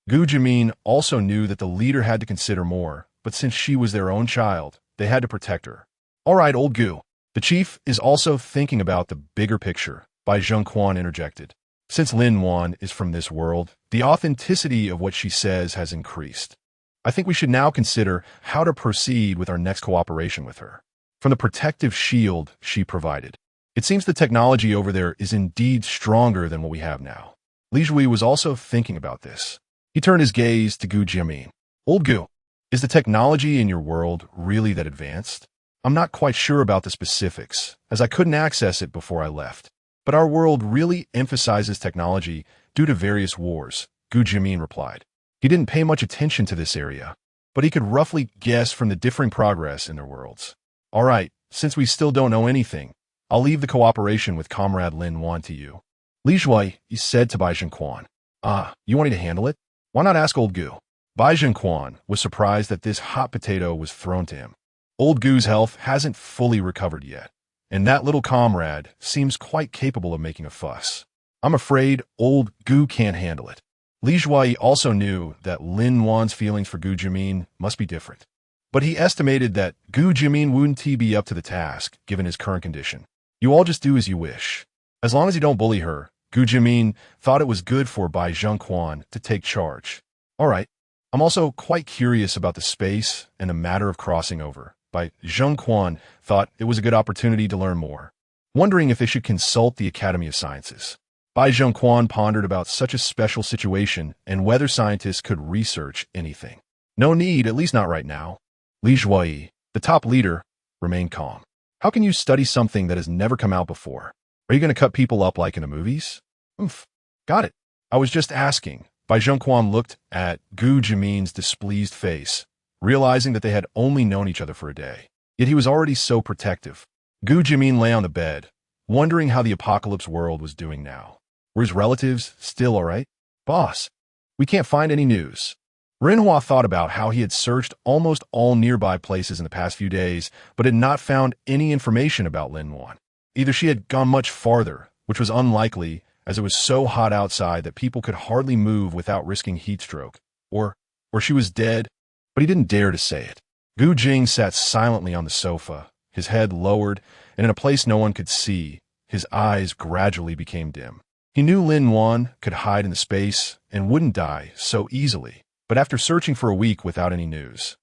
Gu Jimin also knew that the leader had to consider more, but since she was their own child, they had to protect her. All right, old Gu. The chief is also thinking about the bigger picture, Bai Zhengquan interjected. Since Lin Wan is from this world, the authenticity of what she says has increased. I think we should now consider how to proceed with our next cooperation with her. From the protective shield she provided, it seems the technology over there is indeed stronger than what we have now. Li Zhui was also thinking about this. He turned his gaze to Gu Jimin. Old Gu, is the technology in your world really that advanced? I'm not quite sure about the specifics, as I couldn't access it before I left. But our world really emphasizes technology due to various wars, Gu Jimin replied. He didn't pay much attention to this area, but he could roughly guess from the differing progress in their worlds. All right, since we still don't know anything, I'll leave the cooperation with Comrade Lin Wan to you. Li Zhui said to Bai Zhengquan. You want me to handle it? Why not ask old Gu? Bai Zhengquan was surprised that this hot potato was thrown to him. Old Gu's health hasn't fully recovered yet, and that little comrade seems quite capable of making a fuss. I'm afraid old Gu can't handle it. Li Zhui also knew that Lin Wan's feelings for Gu Jimin must be different, but he estimated that Gu Jimin wouldn't be up to the task given his current condition. You all just do as you wish. As long as you don't bully her, Gu Jimin thought it was good for Bai Zhengquan to take charge. All right, I'm also quite curious about the space and the matter of crossing over. Bai Zhengquan thought it was a good opportunity to learn more, wondering if they should consult the Academy of Sciences. Bai Zhengquan pondered about such a special situation and whether scientists could research anything. No need, at least not right now. Li Zhui, the top leader, remained calm. How can you study something that has never come out before? Are you going to cut people up like in the movies? Got it. I was just asking. Bai Zhengquan looked at Gu Jimin's displeased face, realizing that they had only known each other for a day. Yet he was already so protective. Gu Jimin lay on the bed, wondering how the apocalypse world was doing now. Were his relatives still all right? Boss, we can't find any news. Renhua thought about how he had searched almost all nearby places in the past few days, but had not found any information about Lin Wan. Either she had gone much farther, which was unlikely, as it was so hot outside that people could hardly move without risking heat stroke, or she was dead, but he didn't dare to say it. Gu Jing sat silently on the sofa, his head lowered, and in a place no one could see, his eyes gradually became dim. He knew Lin Wan could hide in the space and wouldn't die so easily, but after searching for a week without any news,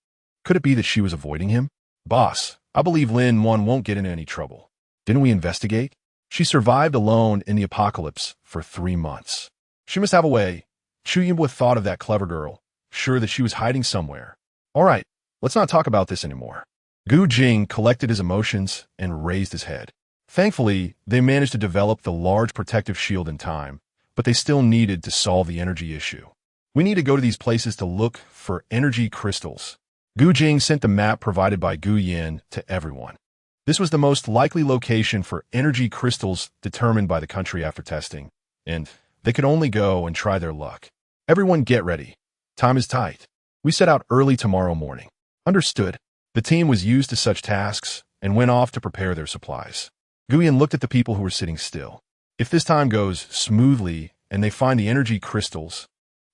could it be that she was avoiding him? Boss, I believe Lin Wan won't get into any trouble. Didn't we investigate? She survived alone in the apocalypse for 3 months. She must have a way. Chu Yinbo thought of that clever girl, sure that she was hiding somewhere. All right, let's not talk about this anymore. Gu Jing collected his emotions and raised his head. Thankfully, they managed to develop the large protective shield in time, but they still needed to solve the energy issue. We need to go to these places to look for energy crystals. Gu Jing sent the map provided by Gu Yin to everyone. This was the most likely location for energy crystals determined by the country after testing, and they could only go and try their luck. Everyone get ready. Time is tight. We set out early tomorrow morning. Understood. The team was used to such tasks and went off to prepare their supplies. Guyan looked at the people who were sitting still. If this time goes smoothly and they find the energy crystals,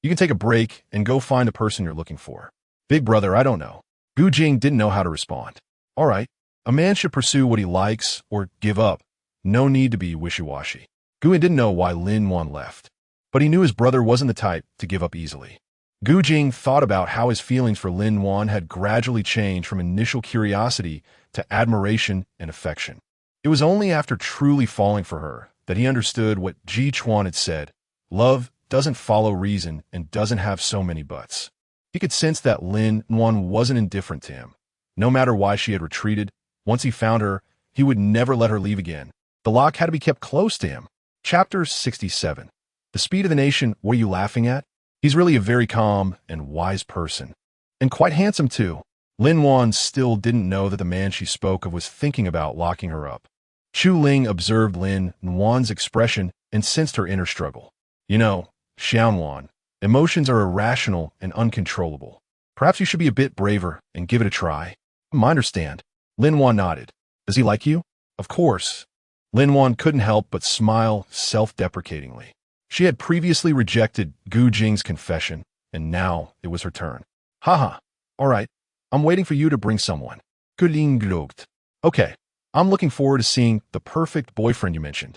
you can take a break and go find the person you're looking for. Big brother, I don't know. Gu Jing didn't know how to respond. All right. A man should pursue what he likes or give up. No need to be wishy-washy. Guyan didn't know why Lin Wan left, but he knew his brother wasn't the type to give up easily. Gu Jing thought about how his feelings for Lin Wan had gradually changed from initial curiosity to admiration and affection. It was only after truly falling for her that he understood what Ji Chuan had said: love doesn't follow reason and doesn't have so many buts. He could sense that Lin Wan wasn't indifferent to him. No matter why she had retreated, once he found her, he would never let her leave again. The lock had to be kept close to him. Chapter 67. The speed of the nation, what are you laughing at? He's really a very calm and wise person. And quite handsome, too. Lin Wan still didn't know that the man she spoke of was thinking about locking her up. Chu Ling observed Lin Wan's expression and sensed her inner struggle. You know, Xian Wan, emotions are irrational and uncontrollable. Perhaps you should be a bit braver and give it a try. I understand. Lin Wan nodded. Does he like you? Of course. Lin Wan couldn't help but smile self-deprecatingly. She had previously rejected Gu Jing's confession, and now it was her turn. Haha. All right. I'm waiting for you to bring someone. Gu Ling glooked. Okay. I'm looking forward to seeing the perfect boyfriend you mentioned.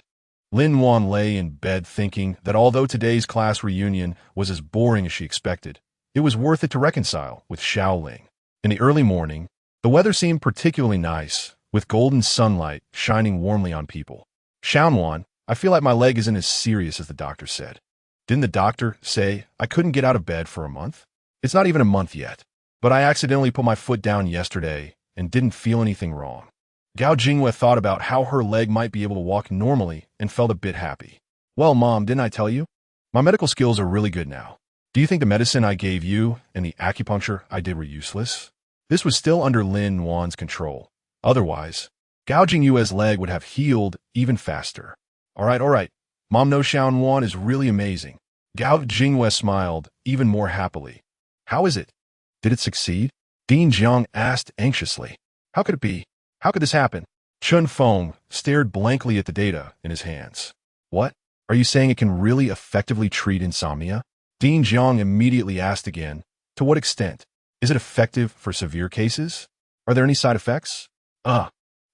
Lin Wan lay in bed thinking that although today's class reunion was as boring as she expected, it was worth it to reconcile with Xiao Ling. In the early morning, the weather seemed particularly nice, with golden sunlight shining warmly on people. Xiao Wan, I feel like my leg isn't as serious as the doctor said. Didn't the doctor say I couldn't get out of bed for a month? It's not even a month yet, but I accidentally put my foot down yesterday and didn't feel anything wrong. Gao Jinghua thought about how her leg might be able to walk normally and felt a bit happy. Well, Mom, didn't I tell you? My medical skills are really good now. Do you think the medicine I gave you and the acupuncture I did were useless? This was still under Lin Wan's control. Otherwise, Gao Jinghua's leg would have healed even faster. All right. Mom knows Xiao Wan is really amazing. Gao Jinghua smiled even more happily. How is it? Did it succeed? Dean Jiang asked anxiously. How could it be? How could this happen? Chun Feng stared blankly at the data in his hands. What? Are you saying it can really effectively treat insomnia? Dean Jiang immediately asked again. To what extent? Is it effective for severe cases? Are there any side effects?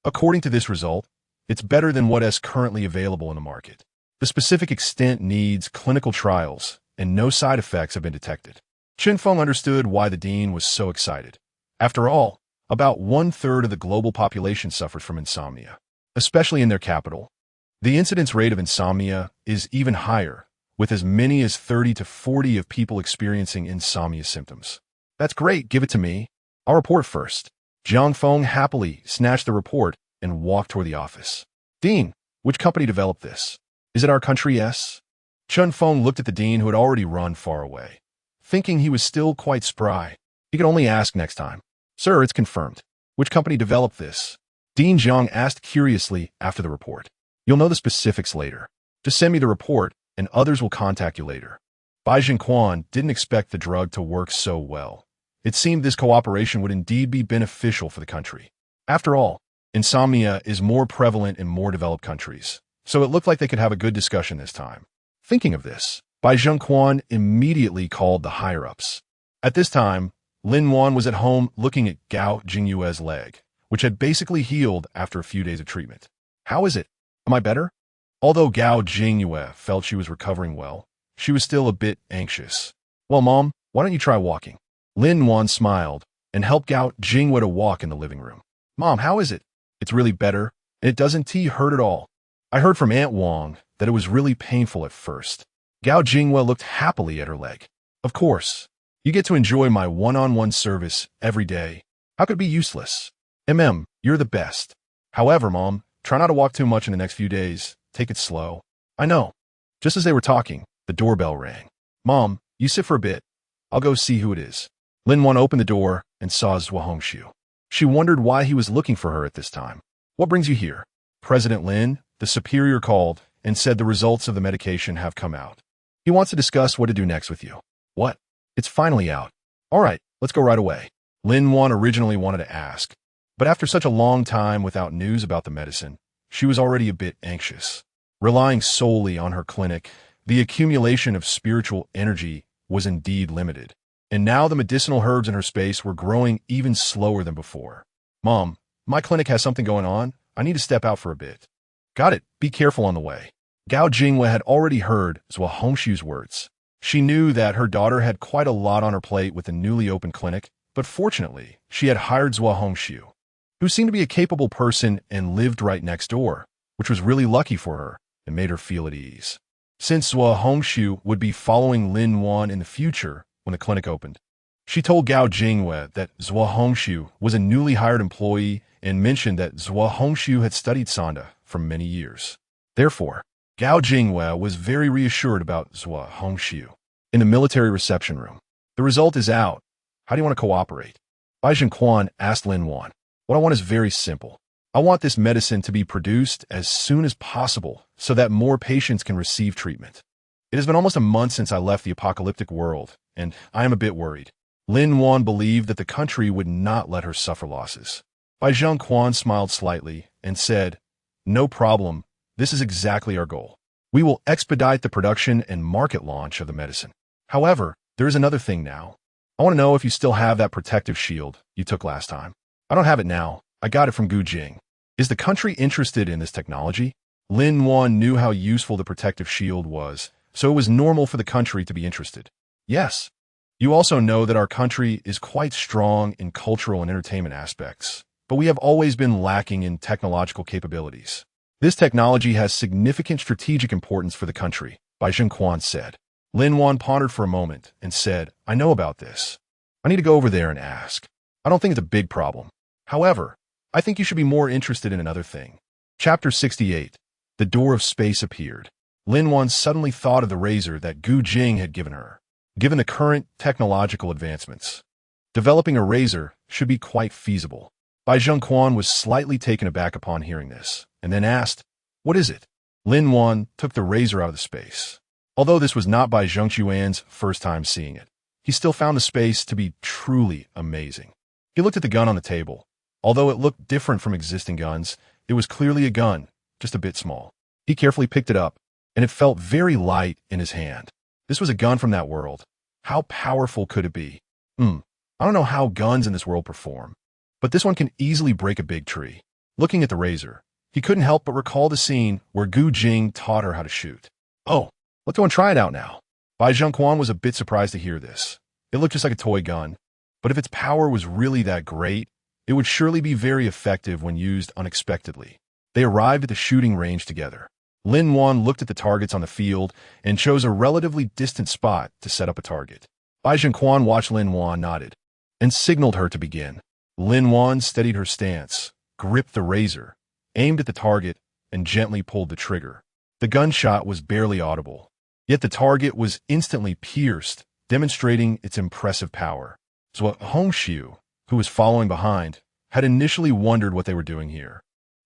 According to this result, it's better than what is currently available in the market. The specific extent needs clinical trials, and no side effects have been detected. Chen Feng understood why the dean was so excited. After all, about 1/3 of the global population suffers from insomnia, especially in their capital. The incidence rate of insomnia is even higher, with as many as 30 to 40 of people experiencing insomnia symptoms. That's great, give it to me. I'll report first. Jiang Feng happily snatched the report and walked toward the office. Dean, which company developed this? Is it our country? Yes? Chen Feng looked at the dean who had already run far away. Thinking he was still quite spry, he could only ask next time. Sir, it's confirmed. Which company developed this? Dean Zhang asked curiously after the report. You'll know the specifics later. Just send me the report, and others will contact you later. Bai Zhenquan didn't expect the drug to work so well. It seemed this cooperation would indeed be beneficial for the country. After all, insomnia is more prevalent in more developed countries, so it looked like they could have a good discussion this time. Thinking of this, Bai Zhenquan immediately called the higher-ups. At this time, Lin Wan was at home looking at Gao Jingyue's leg, which had basically healed after a few days of treatment. How is it? Am I better? Although Gao Jingyue felt she was recovering well, she was still a bit anxious. Well, Mom, why don't you try walking? Lin Wan smiled and helped Gao Jingyue to walk in the living room. Mom, how is it? It's really better, and it doesn't hurt at all. I heard from Aunt Wang that it was really painful at first. Gao Jingyue looked happily at her leg. Of course. You get to enjoy my one-on-one service every day. How could it be useless? You're the best. However, Mom, try not to walk too much in the next few days. Take it slow. I know. Just as they were talking, the doorbell rang. Mom, you sit for a bit. I'll go see who it is. Lin Wan opened the door and saw Zhuo Hongxiu. She wondered why he was looking for her at this time. What brings you here? President Lin, the superior, called and said the results of the medication have come out. He wants to discuss what to do next with you. What? It's finally out. All right, let's go right away. Lin Wan originally wanted to ask, but after such a long time without news about the medicine, she was already a bit anxious. Relying solely on her clinic, the accumulation of spiritual energy was indeed limited, and now the medicinal herbs in her space were growing even slower than before. Mom, my clinic has something going on. I need to step out for a bit. Got it. Be careful on the way. Gao Jingyue had already heard Zhuo Hongxiu's words. She knew that her daughter had quite a lot on her plate with the newly opened clinic, but fortunately, she had hired Zhuo Hongxiu, who seemed to be a capable person and lived right next door, which was really lucky for her and made her feel at ease. Since Zhuo Hongxiu would be following Lin Wan in the future when the clinic opened, she told Gao Jingyue that Zhuo Hongxiu was a newly hired employee and mentioned that Zhuo Hongxiu had studied Sanda for many years. Therefore, Gao Jingyue was very reassured about Zhuo Hongxiu. In the military reception room, the result is out. How do you want to cooperate? Bai Zhenquan asked Lin Wan. What I want is very simple. I want this medicine to be produced as soon as possible so that more patients can receive treatment. It has been almost a month since I left the apocalyptic world, and I am a bit worried. Lin Wan believed that the country would not let her suffer losses. Bai Zhenquan smiled slightly and said, No problem. This is exactly our goal. We will expedite the production and market launch of the medicine. However, there is another thing now. I want to know if you still have that protective shield you took last time. I don't have it now. I got it from Gu Jing. Is the country interested in this technology? Lin Wan knew how useful the protective shield was, so it was normal for the country to be interested. Yes. You also know that our country is quite strong in cultural and entertainment aspects, but we have always been lacking in technological capabilities. This technology has significant strategic importance for the country, Bai Zhenquan said. Lin Wan pondered for a moment and said, I know about this. I need to go over there and ask. I don't think it's a big problem. However, I think you should be more interested in another thing. Chapter 68. The door of space appeared. Lin Wan suddenly thought of the razor that Gu Jing had given her. Given the current technological advancements, developing a razor should be quite feasible. Bai Zhenquan was slightly taken aback upon hearing this, and then asked, What is it? Lin Wan took the razor out of the space. Although this was not Bai Zhenquan's first time seeing it, he still found the space to be truly amazing. He looked at the gun on the table. Although it looked different from existing guns, it was clearly a gun, just a bit small. He carefully picked it up, and it felt very light in his hand. This was a gun from that world. How powerful could it be? I don't know how guns in this world perform, but this one can easily break a big tree. Looking at the razor, he couldn't help but recall the scene where Gu Jing taught her how to shoot. Oh, let's go and try it out now. Bai Zhenquan was a bit surprised to hear this. It looked just like a toy gun, but if its power was really that great, it would surely be very effective when used unexpectedly. They arrived at the shooting range together. Lin Wan looked at the targets on the field and chose a relatively distant spot to set up a target. Bai Zhenquan watched Lin Wan nodded and signaled her to begin. Lin Wan steadied her stance, gripped the razor, aimed at the target, and gently pulled the trigger. The gunshot was barely audible, Yet the target was instantly pierced, demonstrating its impressive power. So Hongshu, who was following behind, had initially wondered what they were doing here.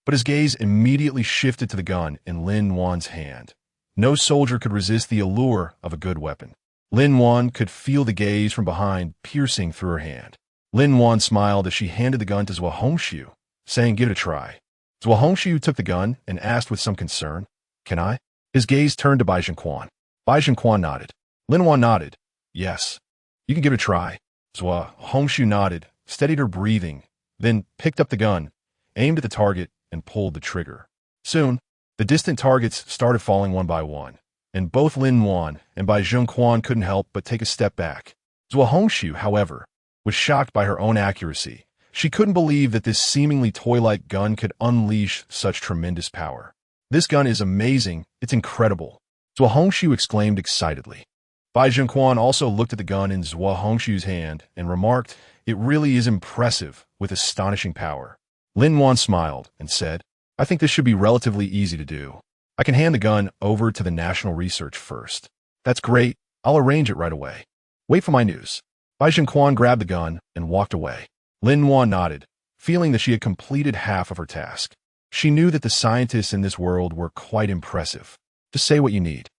But his gaze immediately shifted to the gun in Lin Wan's hand. No soldier could resist the allure of a good weapon. Lin Wan could feel the gaze from behind piercing through her hand. Lin Wan smiled as she handed the gun to Zhuo Hongshu, saying, "Give it a try." Zhuo Hongshu took the gun and asked with some concern, "Can I?" His gaze turned to Bai Zhenquan. Bai Zhenquan nodded. Lin Wan nodded. "Yes, you can give it a try." Zhuo Hongshu nodded, steadied her breathing, then picked up the gun, aimed at the target, and pulled the trigger. Soon, the distant targets started falling one by one, and both Lin Wan and Bai Zhenquan couldn't help but take a step back. Zhuo Hongshu, however, was shocked by her own accuracy. She couldn't believe that this seemingly toy-like gun could unleash such tremendous power. "This gun is amazing. It's incredible," Zhuo Hongshu exclaimed excitedly. Bai Zhenquan also looked at the gun in Zhuo Hongshu's hand and remarked, "It really is impressive with astonishing power." Lin Wan smiled and said, "I think this should be relatively easy to do. I can hand the gun over to the National Research first." "That's great. I'll arrange it right away. Wait for my news." Bai Zhenquan grabbed the gun and walked away. Lin Wan nodded, feeling that she had completed half of her task. She knew that the scientists in this world were quite impressive. "Just say what you need."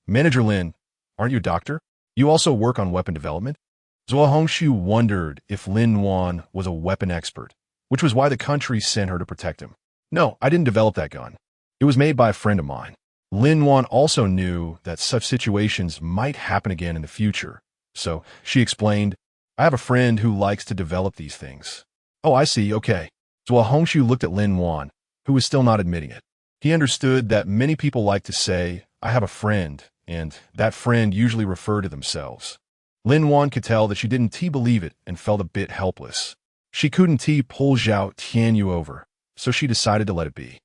Manager Lin, aren't you a doctor? You also work on weapon development?" Zhuo Hongshu wondered if Lin Wan was a weapon expert, which was why the country sent her to protect him. "No, I didn't develop that gun. It was made by a friend of mine." Lin Wan also knew that such situations might happen again in the future, so she explained, "I have a friend who likes to develop these things." "Oh, I see, okay." Zhuo Hongshu looked at Lin Wan, who was still not admitting it. He understood that many people like to say, "I have a friend," and that friend usually refer to themselves. Lin Wan could tell that she didn't believe it and felt a bit helpless. She couldn't pull Zhao Tianyu over, so she decided to let it be.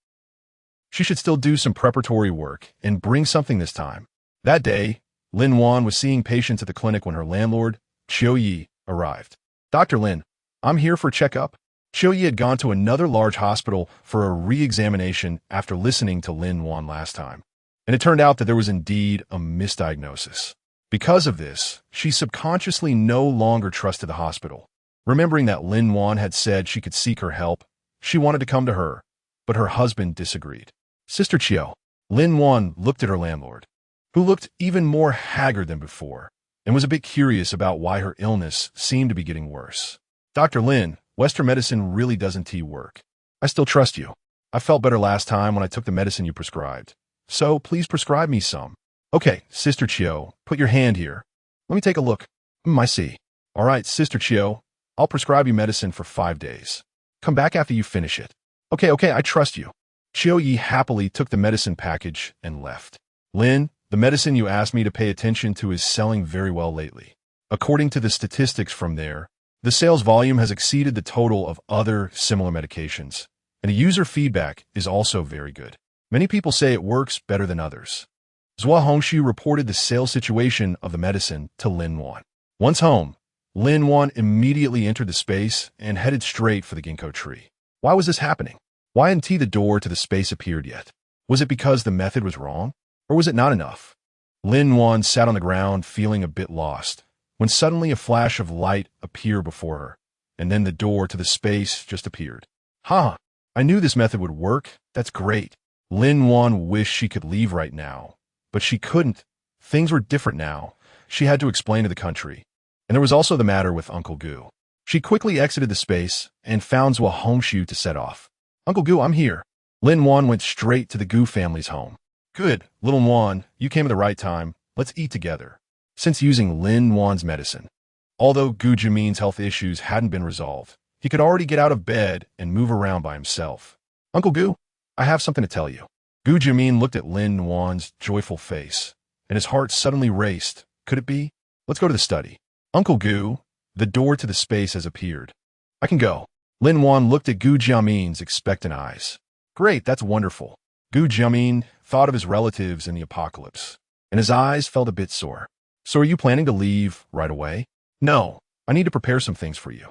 She should still do some preparatory work and bring something this time. That day, Lin Wan was seeing patients at the clinic when her landlord, Qiu Yi, arrived. "Dr. Lin, I'm here for a checkup." Qiu Yi had gone to another large hospital for a re-examination after listening to Lin Wan last time, and it turned out that there was indeed a misdiagnosis. Because of this, she subconsciously no longer trusted the hospital. Remembering that Lin Wan had said she could seek her help, she wanted to come to her, but her husband disagreed. "Sister Qiu," Lin Wan looked at her landlord, who looked even more haggard than before, and was a bit curious about why her illness seemed to be getting worse. "Dr. Lin, Western medicine really doesn't work. I still trust you. I felt better last time when I took the medicine you prescribed. So please prescribe me some." "Okay, Sister Qiu, put your hand here. Let me take a look. I see. All right, Sister Qiu, I'll prescribe you medicine for 5 days. Come back after you finish it." Okay, I trust you." Qiu Yi happily took the medicine package and left. "Lin, the medicine you asked me to pay attention to is selling very well lately. According to the statistics from there, the sales volume has exceeded the total of other similar medications, and the user feedback is also very good. Many people say it works better than others." Zhuo Hongshu reported the sales situation of the medicine to Lin Wan. Once home, Lin Wan immediately entered the space and headed straight for the ginkgo tree. Why was this happening? Why hadn't the door to the space appeared yet? Was it because the method was wrong? Or was it not enough? Lin Wan sat on the ground feeling a bit lost, when suddenly a flash of light appeared before her, and then the door to the space just appeared. "Huh, I knew this method would work. That's great." Lin Wan wished she could leave right now, but she couldn't. Things were different now. She had to explain to the country. And there was also the matter with Uncle Gu. She quickly exited the space and found Zhuo Hongshu to set off. "Uncle Gu, I'm here." Lin Wan went straight to the Gu family's home. "Good, little Wan, you came at the right time. Let's eat together." Since using Lin Wan's medicine, although Gu Jimin's health issues hadn't been resolved, he could already get out of bed and move around by himself. "Uncle Gu, I have something to tell you." Gu Jimin looked at Lin Wan's joyful face, and his heart suddenly raced. Could it be? "Let's go to the study." "Uncle Gu, the door to the space has appeared. I can go." Lin Wan looked at Gu Jiamin's expectant eyes. "Great, that's wonderful." Gu Jiamin thought of his relatives in the apocalypse, and his eyes felt a bit sore. "So are you planning to leave right away?" "No, I need to prepare some things for you."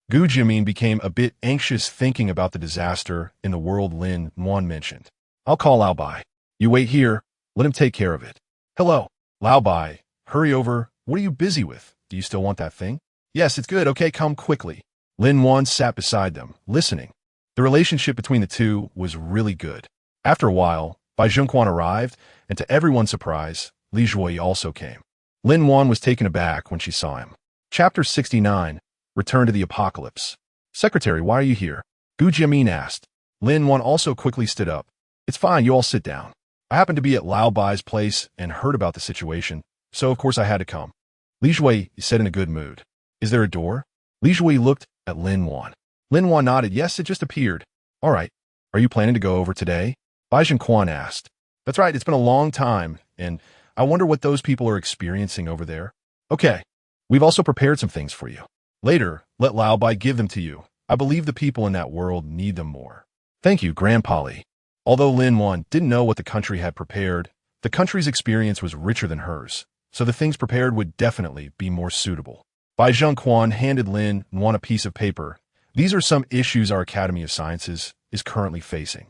Gu Jimin became a bit anxious thinking about the disaster in the world Lin Wan mentioned. "I'll call Ao Bai. You wait here, let him take care of it." Hello. Lao Bai. Hurry over. What are you busy with? Do you still want that thing? Yes, it's good. Okay, come quickly. Lin Wan sat beside them, listening. The relationship between the two was really good. After a while, Bai Zhengquan arrived, and to everyone's surprise, Li Zhuoyi also came. Lin Wan was taken aback when she saw him. Chapter 69, Return to the Apocalypse. Secretary, why are you here? Gu Jiamin asked. Lin Wan also quickly stood up. It's fine, you all sit down. I happened to be at Lao Bai's place and heard about the situation, so of course I had to come. Li Zhuoyi said in a good mood. Is there a door? Li Zhuoyi looked at Lin Wan. Lin Wan nodded. Yes, it just appeared. All right. Are you planning to go over today? Bai Zhengquan asked. That's right, it's been a long time, and I wonder what those people are experiencing over there. Okay. We've also prepared some things for you. Later, let Lao Bai give them to you. I believe the people in that world need them more. Thank you, Grandpa Li. Although Lin Wan didn't know what the country had prepared, the country's experience was richer than hers, so the things prepared would definitely be more suitable. Bai Zhengquan handed Lin Wan a piece of paper. These are some issues our Academy of Sciences is currently facing.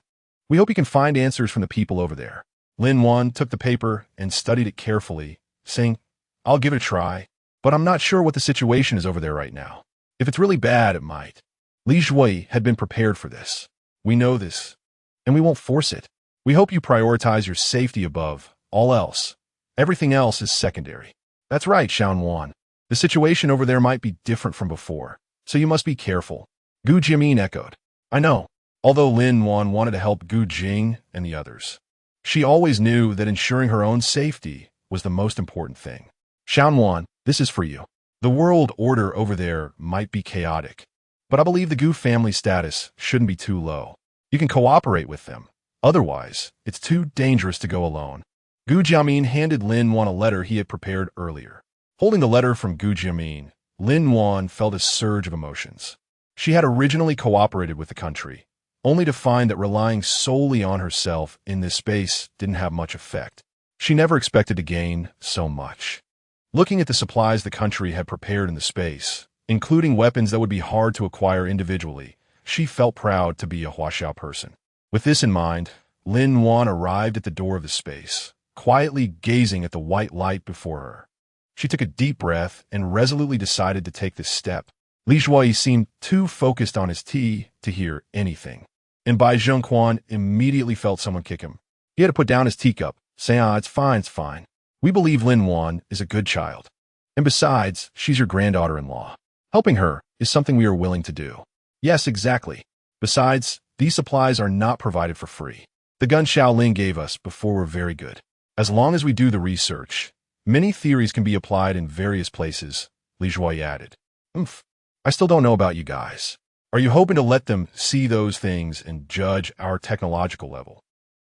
We hope you can find answers from the people over there. Lin Wan took the paper and studied it carefully, saying, I'll give it a try, but I'm not sure what the situation is over there right now. If it's really bad, it might. Li Zhuoyi had been prepared for this. We know this, and we won't force it. We hope you prioritize your safety above all else. Everything else is secondary. That's right, Xian Wan. The situation over there might be different from before, so you must be careful. Gu Jiamin echoed. I know, although Lin Wan wanted to help Gu Jing and the others. She always knew that ensuring her own safety was the most important thing. Xian Wan, this is for you. The world order over there might be chaotic, but I believe the Gu family status shouldn't be too low. You can cooperate with them. Otherwise, it's too dangerous to go alone. Gu Jiamin handed Lin Wan a letter he had prepared earlier. Holding the letter from Gu Jiamin, Lin Wan felt a surge of emotions. She had originally cooperated with the country, only to find that relying solely on herself in this space didn't have much effect. She never expected to gain so much. Looking at the supplies the country had prepared in the space, including weapons that would be hard to acquire individually, she felt proud to be a Huaxiao person. With this in mind, Lin Wan arrived at the door of the space, quietly gazing at the white light before her. She took a deep breath and resolutely decided to take this step. Li Zhuoyi seemed too focused on his tea to hear anything, and Bai Zhengquan immediately felt someone kick him. He had to put down his teacup, saying, it's fine, it's fine. We believe Lin Wan is a good child. And besides, she's your granddaughter-in-law. Helping her is something we are willing to do. Yes, exactly. Besides, these supplies are not provided for free. The gun Xiaoling gave us before were very good. As long as we do the research, many theories can be applied in various places, Li Zhuoyi added. I still don't know about you guys. Are you hoping to let them see those things and judge our technological level,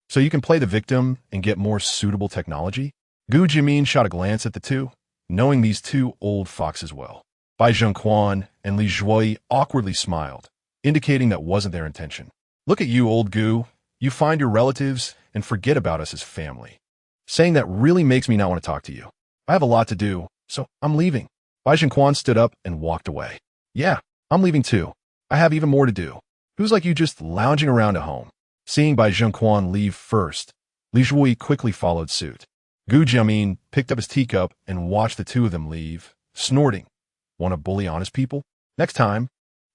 so you can play the victim and get more suitable technology? Gu Jimin shot a glance at the two, knowing these two old foxes well. Bai Zhengquan and Li Zhuoyi awkwardly smiled, indicating that wasn't their intention. Look at you, old Gu. You find your relatives and forget about us as family. Saying that really makes me not want to talk to you. I have a lot to do, so I'm leaving. Bai Zhengquan stood up and walked away. Yeah, I'm leaving too. I have even more to do. Who's like you just lounging around at home? Seeing Bai Zhengquan leave first, Li Zhuoyi quickly followed suit. Gu Jiamin picked up his teacup and watched the two of them leave, snorting. Want to bully honest people? Next time,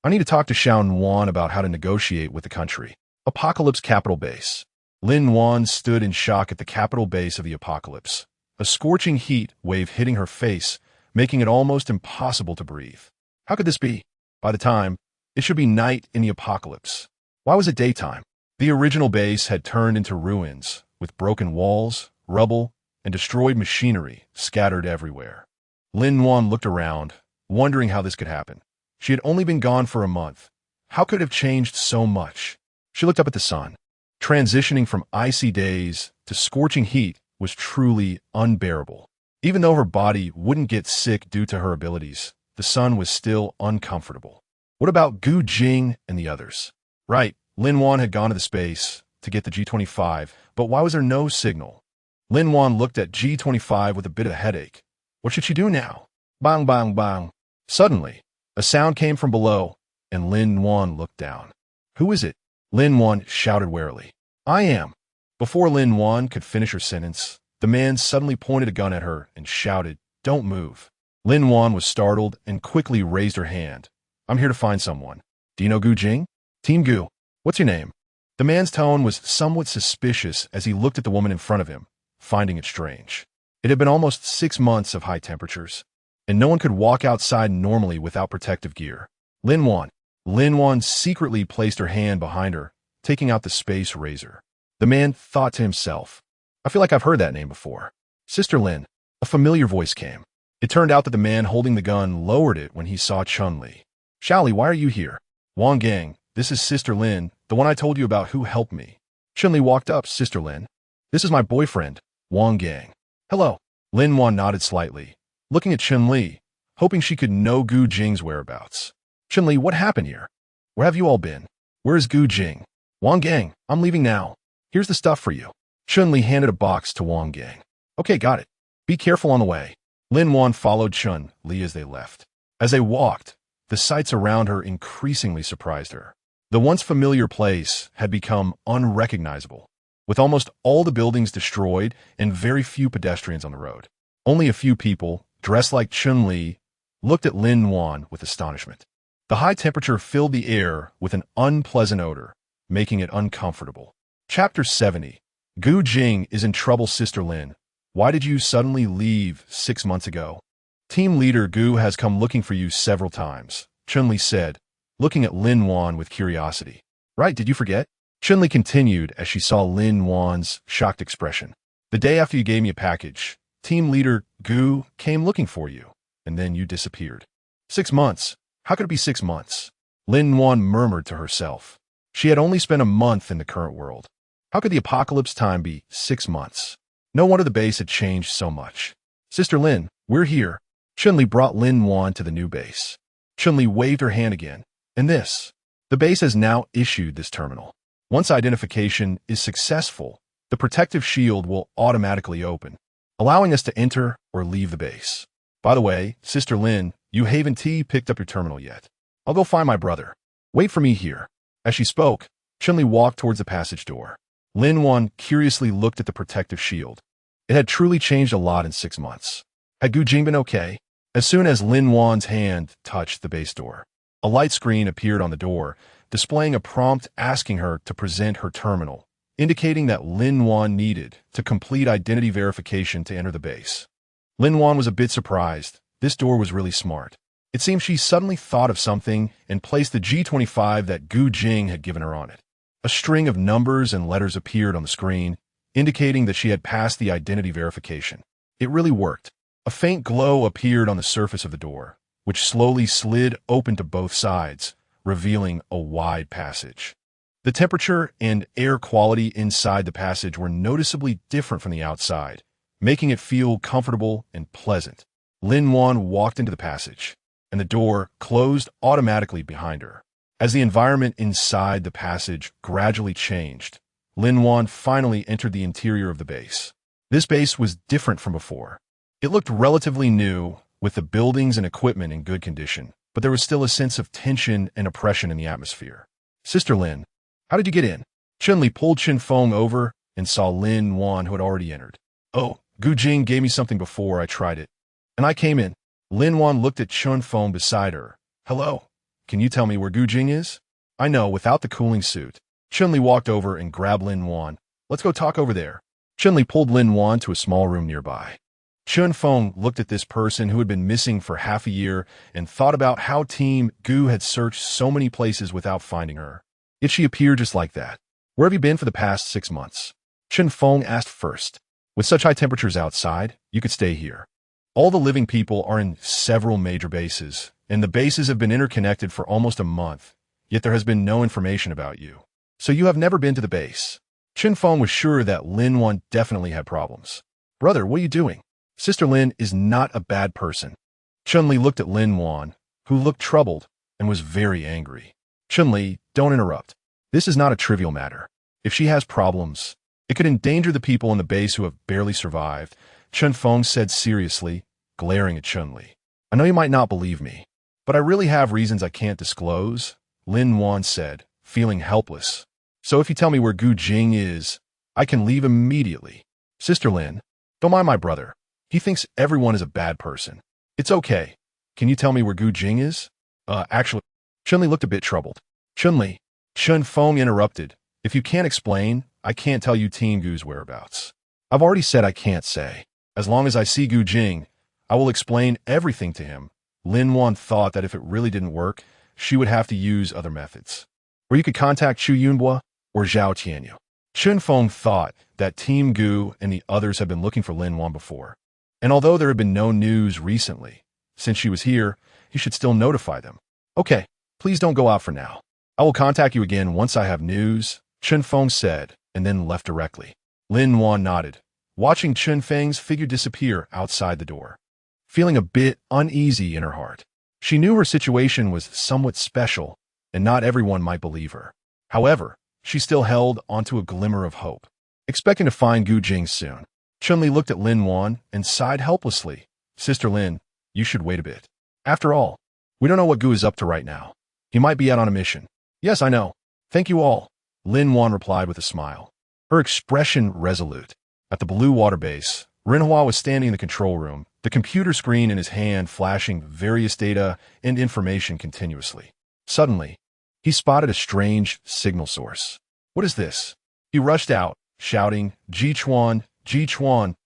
I need to talk to Xian Wan about how to negotiate with the country. Apocalypse Capital Base. Lin Wan stood in shock at the capital base of the apocalypse, a scorching heat wave hitting her face, making it almost impossible to breathe. How could this be? By the time, it should be night in the apocalypse. Why was it daytime? The original base had turned into ruins, with broken walls, rubble, and destroyed machinery scattered everywhere. Lin Wan looked around, wondering how this could happen. She had only been gone for a month. How could it have changed so much? She looked up at the sun. Transitioning from icy days to scorching heat was truly unbearable. Even though her body wouldn't get sick due to her abilities, the sun was still uncomfortable. What about Gu Jing and the others? Right, Lin Wan had gone to the space to get the G25, but why was there no signal? Lin Wan looked at G25 with a bit of a headache. What should she do now? Bang, bang, bang. Suddenly, a sound came from below, and Lin Wan looked down. Who is it? Lin Wan shouted warily. I am. Before Lin Wan could finish her sentence, The man suddenly pointed a gun at her and shouted, "Don't move." Lin Wan was startled and quickly raised her hand. "I'm here to find someone. Do you know Gu Jing?" "Team Gu. What's your name?" The man's tone was somewhat suspicious as he looked at the woman in front of him, finding it strange. It had been almost 6 months of high temperatures, and no one could walk outside normally without protective gear. Lin Wan. Lin Wan secretly placed her hand behind her, taking out the space razor. The man thought to himself, "I feel like I've heard that name before." "Sister Lin." A familiar voice came. It turned out that the man holding the gun lowered it when he saw Chun-Li. "Xiaoli, why are you here?" "Wang Gang, this is Sister Lin, the one I told you about who helped me." Chun-Li walked up. "Sister Lin, this is my boyfriend, Wang Gang." "Hello." Lin Wan nodded slightly, looking at Chun-Li, hoping she could know Gu Jing's whereabouts. "Chun-Li, what happened here? Where have you all been? Where is Gu Jing?" "Wang Gang, I'm leaving now. Here's the stuff for you." Chun-Li handed a box to Wang Gang. "Okay, got it. Be careful on the way." Lin Wan followed Chun-Li as they left. As they walked, the sights around her increasingly surprised her. The once familiar place had become unrecognizable, with almost all the buildings destroyed and very few pedestrians on the road. Only a few people, dressed like Chun-Li, looked at Lin Wan with astonishment. The high temperature filled the air with an unpleasant odor, making it uncomfortable. Chapter 70. Gu Jing is in trouble. Sister Lin, why did you suddenly leave 6 months ago? Team leader Gu has come looking for you several times, Chun-Li said, looking at Lin Wan with curiosity. Right, did you forget? Chun-Li continued as she saw Lin Wan's shocked expression. The day after you gave me a package, team leader Gu came looking for you, and then you disappeared. 6 months? How could it be 6 months? Lin Wan murmured to herself. She had only spent a month in the current world. How could the apocalypse time be 6 months? No wonder the base had changed so much. Sister Lin, we're here. Chun-Li brought Lin Wan to the new base. Chun-Li waved her hand again. And this. The base has now issued this terminal. Once identification is successful, the protective shield will automatically open, allowing us to enter or leave the base. By the way, Sister Lin, you haven't picked up your terminal yet. I'll go find my brother. Wait for me here. As she spoke, Chun-Li walked towards the passage door. Lin Wan curiously looked at the protective shield. It had truly changed a lot in 6 months. Had Gu Jing been okay? As soon as Lin Wan's hand touched the base door, a light screen appeared on the door, displaying a prompt asking her to present her terminal, indicating that Lin Wan needed to complete identity verification to enter the base. Lin Wan was a bit surprised. This door was really smart. It seemed she suddenly thought of something and placed the G25 that Gu Jing had given her on it. A string of numbers and letters appeared on the screen, indicating that she had passed the identity verification. It really worked. A faint glow appeared on the surface of the door, which slowly slid open to both sides, revealing a wide passage. The temperature and air quality inside the passage were noticeably different from the outside, making it feel comfortable and pleasant. Lin Wan walked into the passage, and the door closed automatically behind her. As the environment inside the passage gradually changed, Lin Wan finally entered the interior of the base. This base was different from before. It looked relatively new, with the buildings and equipment in good condition, but there was still a sense of tension and oppression in the atmosphere. Sister Lin, how did you get in? Chun-Li pulled Chen Feng over and saw Lin Wan, who had already entered. Oh, Gu Jing gave me something before I tried it, and I came in. Lin Wan looked at Chen Feng beside her. Hello, can you tell me where Gu Jing is? I know, without the cooling suit. Chun-Li walked over and grabbed Lin Wan. Let's go talk over there. Chun-Li pulled Lin Wan to a small room nearby. Chen Feng looked at this person who had been missing for half a year and thought about how Team Gu had searched so many places without finding her. Yet she appeared just like that. Where have you been for the past 6 months? Chen Feng asked first. With such high temperatures outside, you could stay here. All the living people are in several major bases, and the bases have been interconnected for almost a month, yet there has been no information about you. So you have never been to the base. Chen Feng was sure that Lin Wan definitely had problems. Brother, what are you doing? Sister Lin is not a bad person. Chun-Li looked at Lin Wan, who looked troubled and was very angry. Chun-Li, don't interrupt. This is not a trivial matter. If she has problems, it could endanger the people in the base who have barely survived, Chen Feng said seriously, glaring at Chun-Li. I know you might not believe me, but I really have reasons I can't disclose, Lin Wan said, feeling helpless. So if you tell me where Gu Jing is, I can leave immediately. Sister Lin, Don't mind my brother. He thinks everyone is a bad person. It's okay. Can you tell me where Gu Jing is? Actually, Chun-Li looked a bit troubled. Chun-Li, Chen Feng interrupted. If you can't explain, I can't tell you Team Gu's whereabouts. I've already said I can't say. As long as I see Gu Jing, I will explain everything to him. Lin Wan thought that if it really didn't work, she would have to use other methods. Or you could contact Chu Yunhua or Zhao Tianyu. Chen Feng thought that Team Gu and the others had been looking for Lin Wan before. And although there had been no news recently, since she was here, he should still notify them. Okay, please don't go out for now. I will contact you again once I have news, Chen Feng said, and then left directly. Lin Wan nodded, watching Chen Feng's figure disappear outside the door, feeling a bit uneasy in her heart. She knew her situation was somewhat special, and not everyone might believe her. However, she still held onto a glimmer of hope, expecting to find Gu Jing soon. Chun-Li looked at Lin Wan and sighed helplessly. Sister Lin, you should wait a bit. After all, we don't know what Gu is up to right now. He might be out on a mission. Yes, I know. Thank you all, Lin Wan replied with a smile, her expression resolute. At the blue water base, Renhua was standing in the control room, the computer screen in his hand flashing various data and information continuously. Suddenly, he spotted a strange signal source. What is this? He rushed out, shouting, Ji Chuan,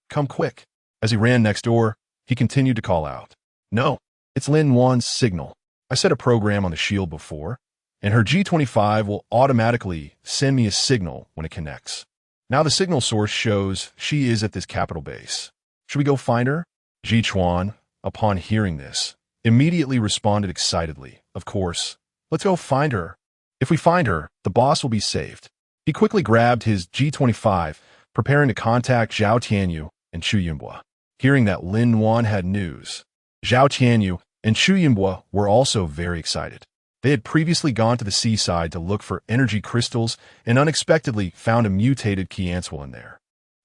come quick. As he ran next door, he continued to call out. No, it's Lin Wan's signal. I set a program on the shield before, and her G25 will automatically send me a signal when it connects. Now the signal source shows she is at this capital base. Should we go find her? Ji Chuan, upon hearing this, immediately responded excitedly. Of course. Let's go find her. If we find her, the boss will be saved. He quickly grabbed his G25, preparing to contact Zhao Tianyu and Chu Yunhua. Hearing that Lin Wan had news, Zhao Tianyu and Chu Yunhua were also very excited. They had previously gone to the seaside to look for energy crystals and unexpectedly found a mutated Qianswell in there.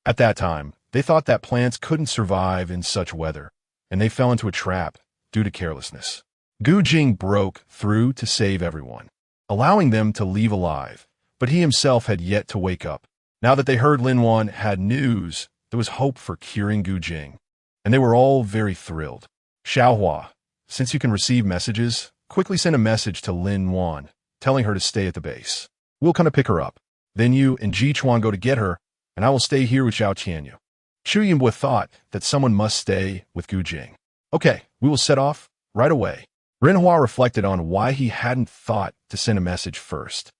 At that time, they thought that plants couldn't survive in such weather, and they fell into a trap due to carelessness. Gu Jing broke through to save everyone, allowing them to leave alive, but he himself had yet to wake up. Now that they heard Lin Wan had news, there was hope for curing Gu Jing, and they were all very thrilled. Xiaohua, since you can receive messages, quickly send a message to Lin Wan, telling her to stay at the base. We'll come to pick her up. Then you and Ji Chuan go to get her, and I will stay here with Zhao Tianyu. Chu Yunhua thought that someone must stay with Gu Jing. Okay, we will set off right away. Renhua reflected on why he hadn't thought to send a message first.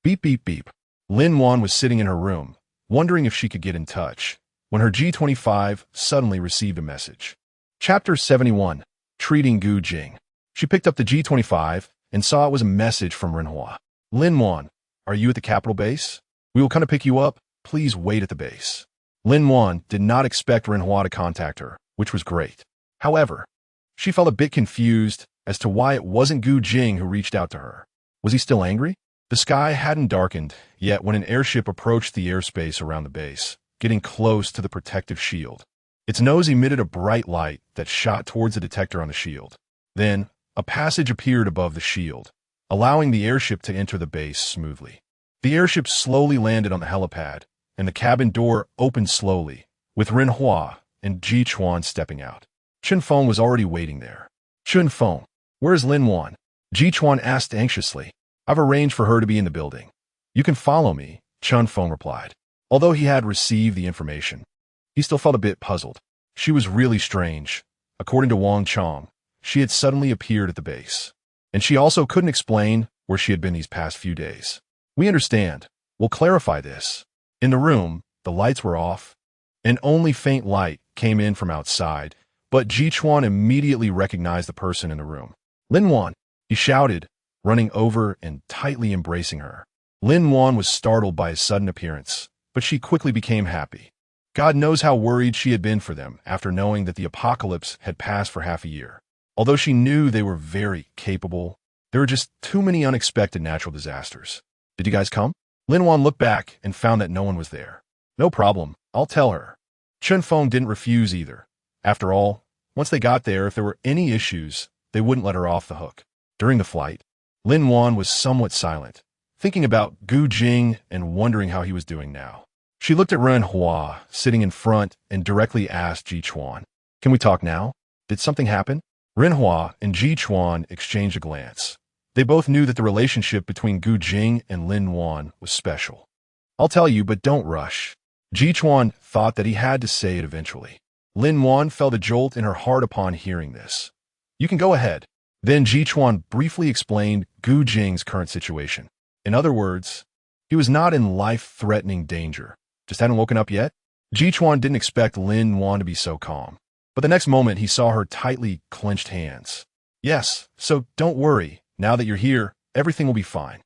Beep, beep, beep. Lin Wan was sitting in her room, wondering if she could get in touch, when her G25 suddenly received a message. Chapter 71, Treating Gu Jing. She picked up the G25 and saw it was a message from Renhua. Lin Wan, are you at the capital base? We will come to pick you up. Please wait at the base. Lin Wan did not expect Renhua to contact her, which was great. However, she felt a bit confused as to why it wasn't Gu Jing who reached out to her. Was he still angry? The sky hadn't darkened yet when an airship approached the airspace around the base, getting close to the protective shield. Its nose emitted a bright light that shot towards the detector on the shield. Then, a passage appeared above the shield, allowing the airship to enter the base smoothly. The airship slowly landed on the helipad, and the cabin door opened slowly, with Renhua and Ji Chuan stepping out. Chen Feng was already waiting there. Chen Feng, where's Lin Wan? Ji Chuan asked anxiously. I've arranged for her to be in the building. You can follow me, Chen Feng replied. Although he had received the information, he still felt a bit puzzled. She was really strange. According to Wang Chong, she had suddenly appeared at the base, and she also couldn't explain where she had been these past few days. We understand. We'll clarify this. In the room, the lights were off, and only faint light came in from outside, but Ji Chuan immediately recognized the person in the room. Lin Wan, he shouted, running over and tightly embracing her. Lin Wan was startled by his sudden appearance, but she quickly became happy. God knows how worried she had been for them after knowing that the apocalypse had passed for half a year. Although she knew they were very capable, there were just too many unexpected natural disasters. Did you guys come? Lin Wan looked back and found that no one was there. No problem, I'll tell her. Chen Feng didn't refuse either. After all, once they got there, if there were any issues, they wouldn't let her off the hook. During the flight, Lin Wan was somewhat silent, thinking about Gu Jing and wondering how he was doing now. She looked at Ren Hua, sitting in front, and directly asked Ji Chuan, "Can we talk now? Did something happen?" Ren Hua and Ji Chuan exchanged a glance. They both knew that the relationship between Gu Jing and Lin Wan was special. "I'll tell you, but don't rush." Ji Chuan thought that he had to say it eventually. Lin Wan felt a jolt in her heart upon hearing this. "You can go ahead." Then Ji Chuan briefly explained Gu Jing's current situation. In other words, he was not in life-threatening danger. Just hadn't woken up yet? Ji Chuan didn't expect Lin Wan to be so calm. But the next moment, he saw her tightly clenched hands. "Yes, so don't worry. Now that you're here, everything will be fine."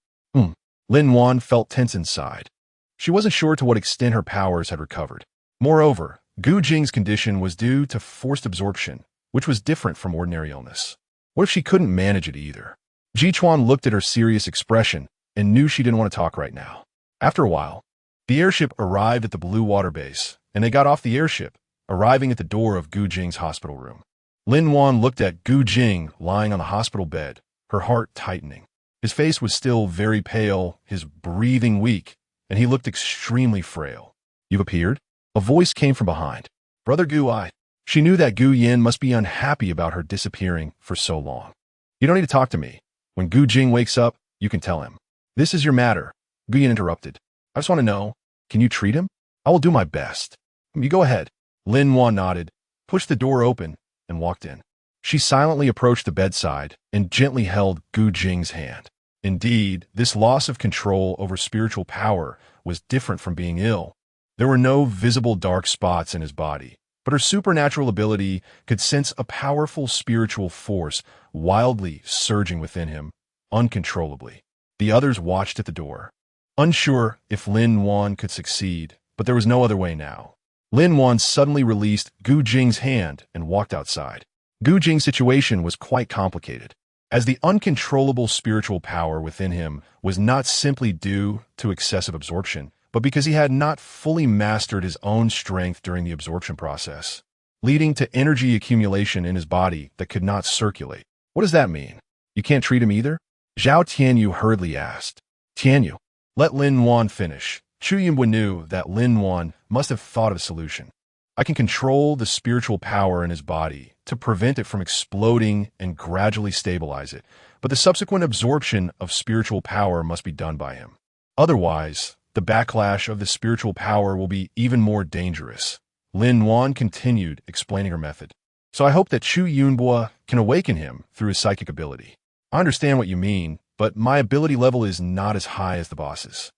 Lin Wan felt tense inside. She wasn't sure to what extent her powers had recovered. Moreover, Gu Jing's condition was due to forced absorption, which was different from ordinary illness. What if she couldn't manage it either? Ji Chuan looked at her serious expression and knew she didn't want to talk right now. After a while, the airship arrived at the Blue Water Base, and they got off the airship, arriving at the door of Gu Jing's hospital room. Lin Wan looked at Gu Jing lying on the hospital bed, her heart tightening. His face was still very pale, his breathing weak, and he looked extremely frail. "You've appeared?" A voice came from behind. "Brother Gu." She knew that Gu Yin must be unhappy about her disappearing for so long. "You don't need to talk to me. When Gu Jing wakes up, you can tell him." "This is your matter," Gu Yin interrupted. "I just want to know, can you treat him?" "I will do my best." "You go ahead." Lin Wan nodded, pushed the door open, and walked in. She silently approached the bedside and gently held Gu Jing's hand. Indeed, this loss of control over spiritual power was different from being ill. There were no visible dark spots in his body, but her supernatural ability could sense a powerful spiritual force wildly surging within him, uncontrollably. The others watched at the door, unsure if Lin Wan could succeed, but there was no other way now. Lin Wan suddenly released Gu Jing's hand and walked outside. Gu Jing's situation was quite complicated, as the uncontrollable spiritual power within him was not simply due to excessive absorption, but because he had not fully mastered his own strength during the absorption process, leading to energy accumulation in his body that could not circulate. "What does that mean? You can't treat him either?" Zhao Tianyu hurriedly asked. "Tianyu, let Lin Wan finish." Chu Yunbo knew that Lin Wan must have thought of a solution. "I can control the spiritual power in his body to prevent it from exploding and gradually stabilize it, but the subsequent absorption of spiritual power must be done by him. Otherwise, the backlash of the spiritual power will be even more dangerous." Lin Wan continued explaining her method. "So I hope that Chu Yunbo can awaken him through his psychic ability. I understand what you mean, but my ability level is not as high as the boss's.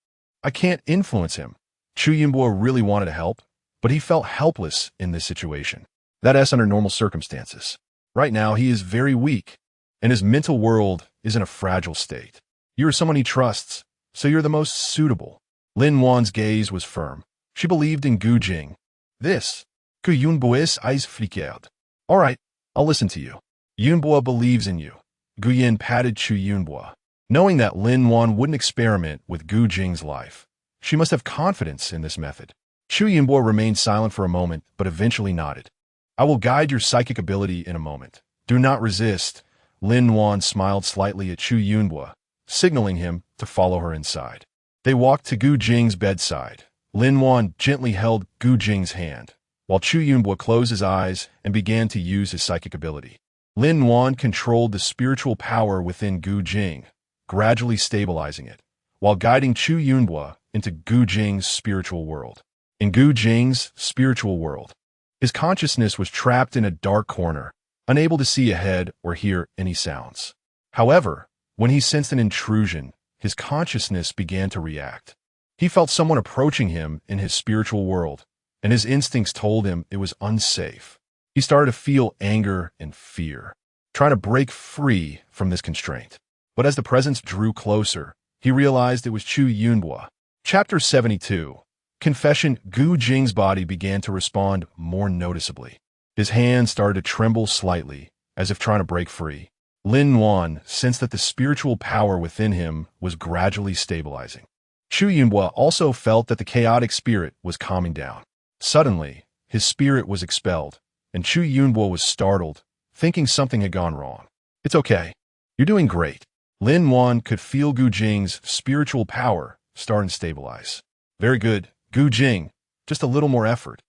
I can't influence him." Chu Yunbo really wanted to help, but he felt helpless in this situation. That is under normal circumstances. Right now, he is very weak, and his mental world is in a fragile state. You are someone he trusts, so you're the most suitable. Lin Wan's gaze was firm. She believed in Gu Jing. "This, que Yunbo is fliquered. All right, I'll listen to you. Yunbo believes in you." Gu Yin patted Chu Yunbo. Knowing that Lin Wan wouldn't experiment with Gu Jing's life, she must have confidence in this method. Chu Yunbo remained silent for a moment, but eventually nodded. "I will guide your psychic ability in a moment. Do not resist." Lin Wan smiled slightly at Chu Yunbo, signaling him to follow her inside. They walked to Gu Jing's bedside. Lin Wan gently held Gu Jing's hand, while Chu Yunbo closed his eyes and began to use his psychic ability. Lin Wan controlled the spiritual power within Gu Jing, gradually stabilizing it, while guiding Chu Yunbo into Gu Jing's spiritual world. In Gu Jing's spiritual world, his consciousness was trapped in a dark corner, unable to see ahead or hear any sounds. However, when he sensed an intrusion, his consciousness began to react. He felt someone approaching him in his spiritual world, and his instincts told him it was unsafe. He started to feel anger and fear, trying to break free from this constraint. But as the presence drew closer, he realized it was Chu Yunbo. Chapter 72. Confession. Gu Jing's body began to respond more noticeably. His hands started to tremble slightly, as if trying to break free. Lin Wan sensed that the spiritual power within him was gradually stabilizing. Chu Yunbo also felt that the chaotic spirit was calming down. Suddenly, his spirit was expelled, and Chu Yunbo was startled, thinking something had gone wrong. "It's okay. You're doing great." Lin Wan could feel Gu Jing's spiritual power starting to stabilize. "Very good. Gu Jing, just a little more effort.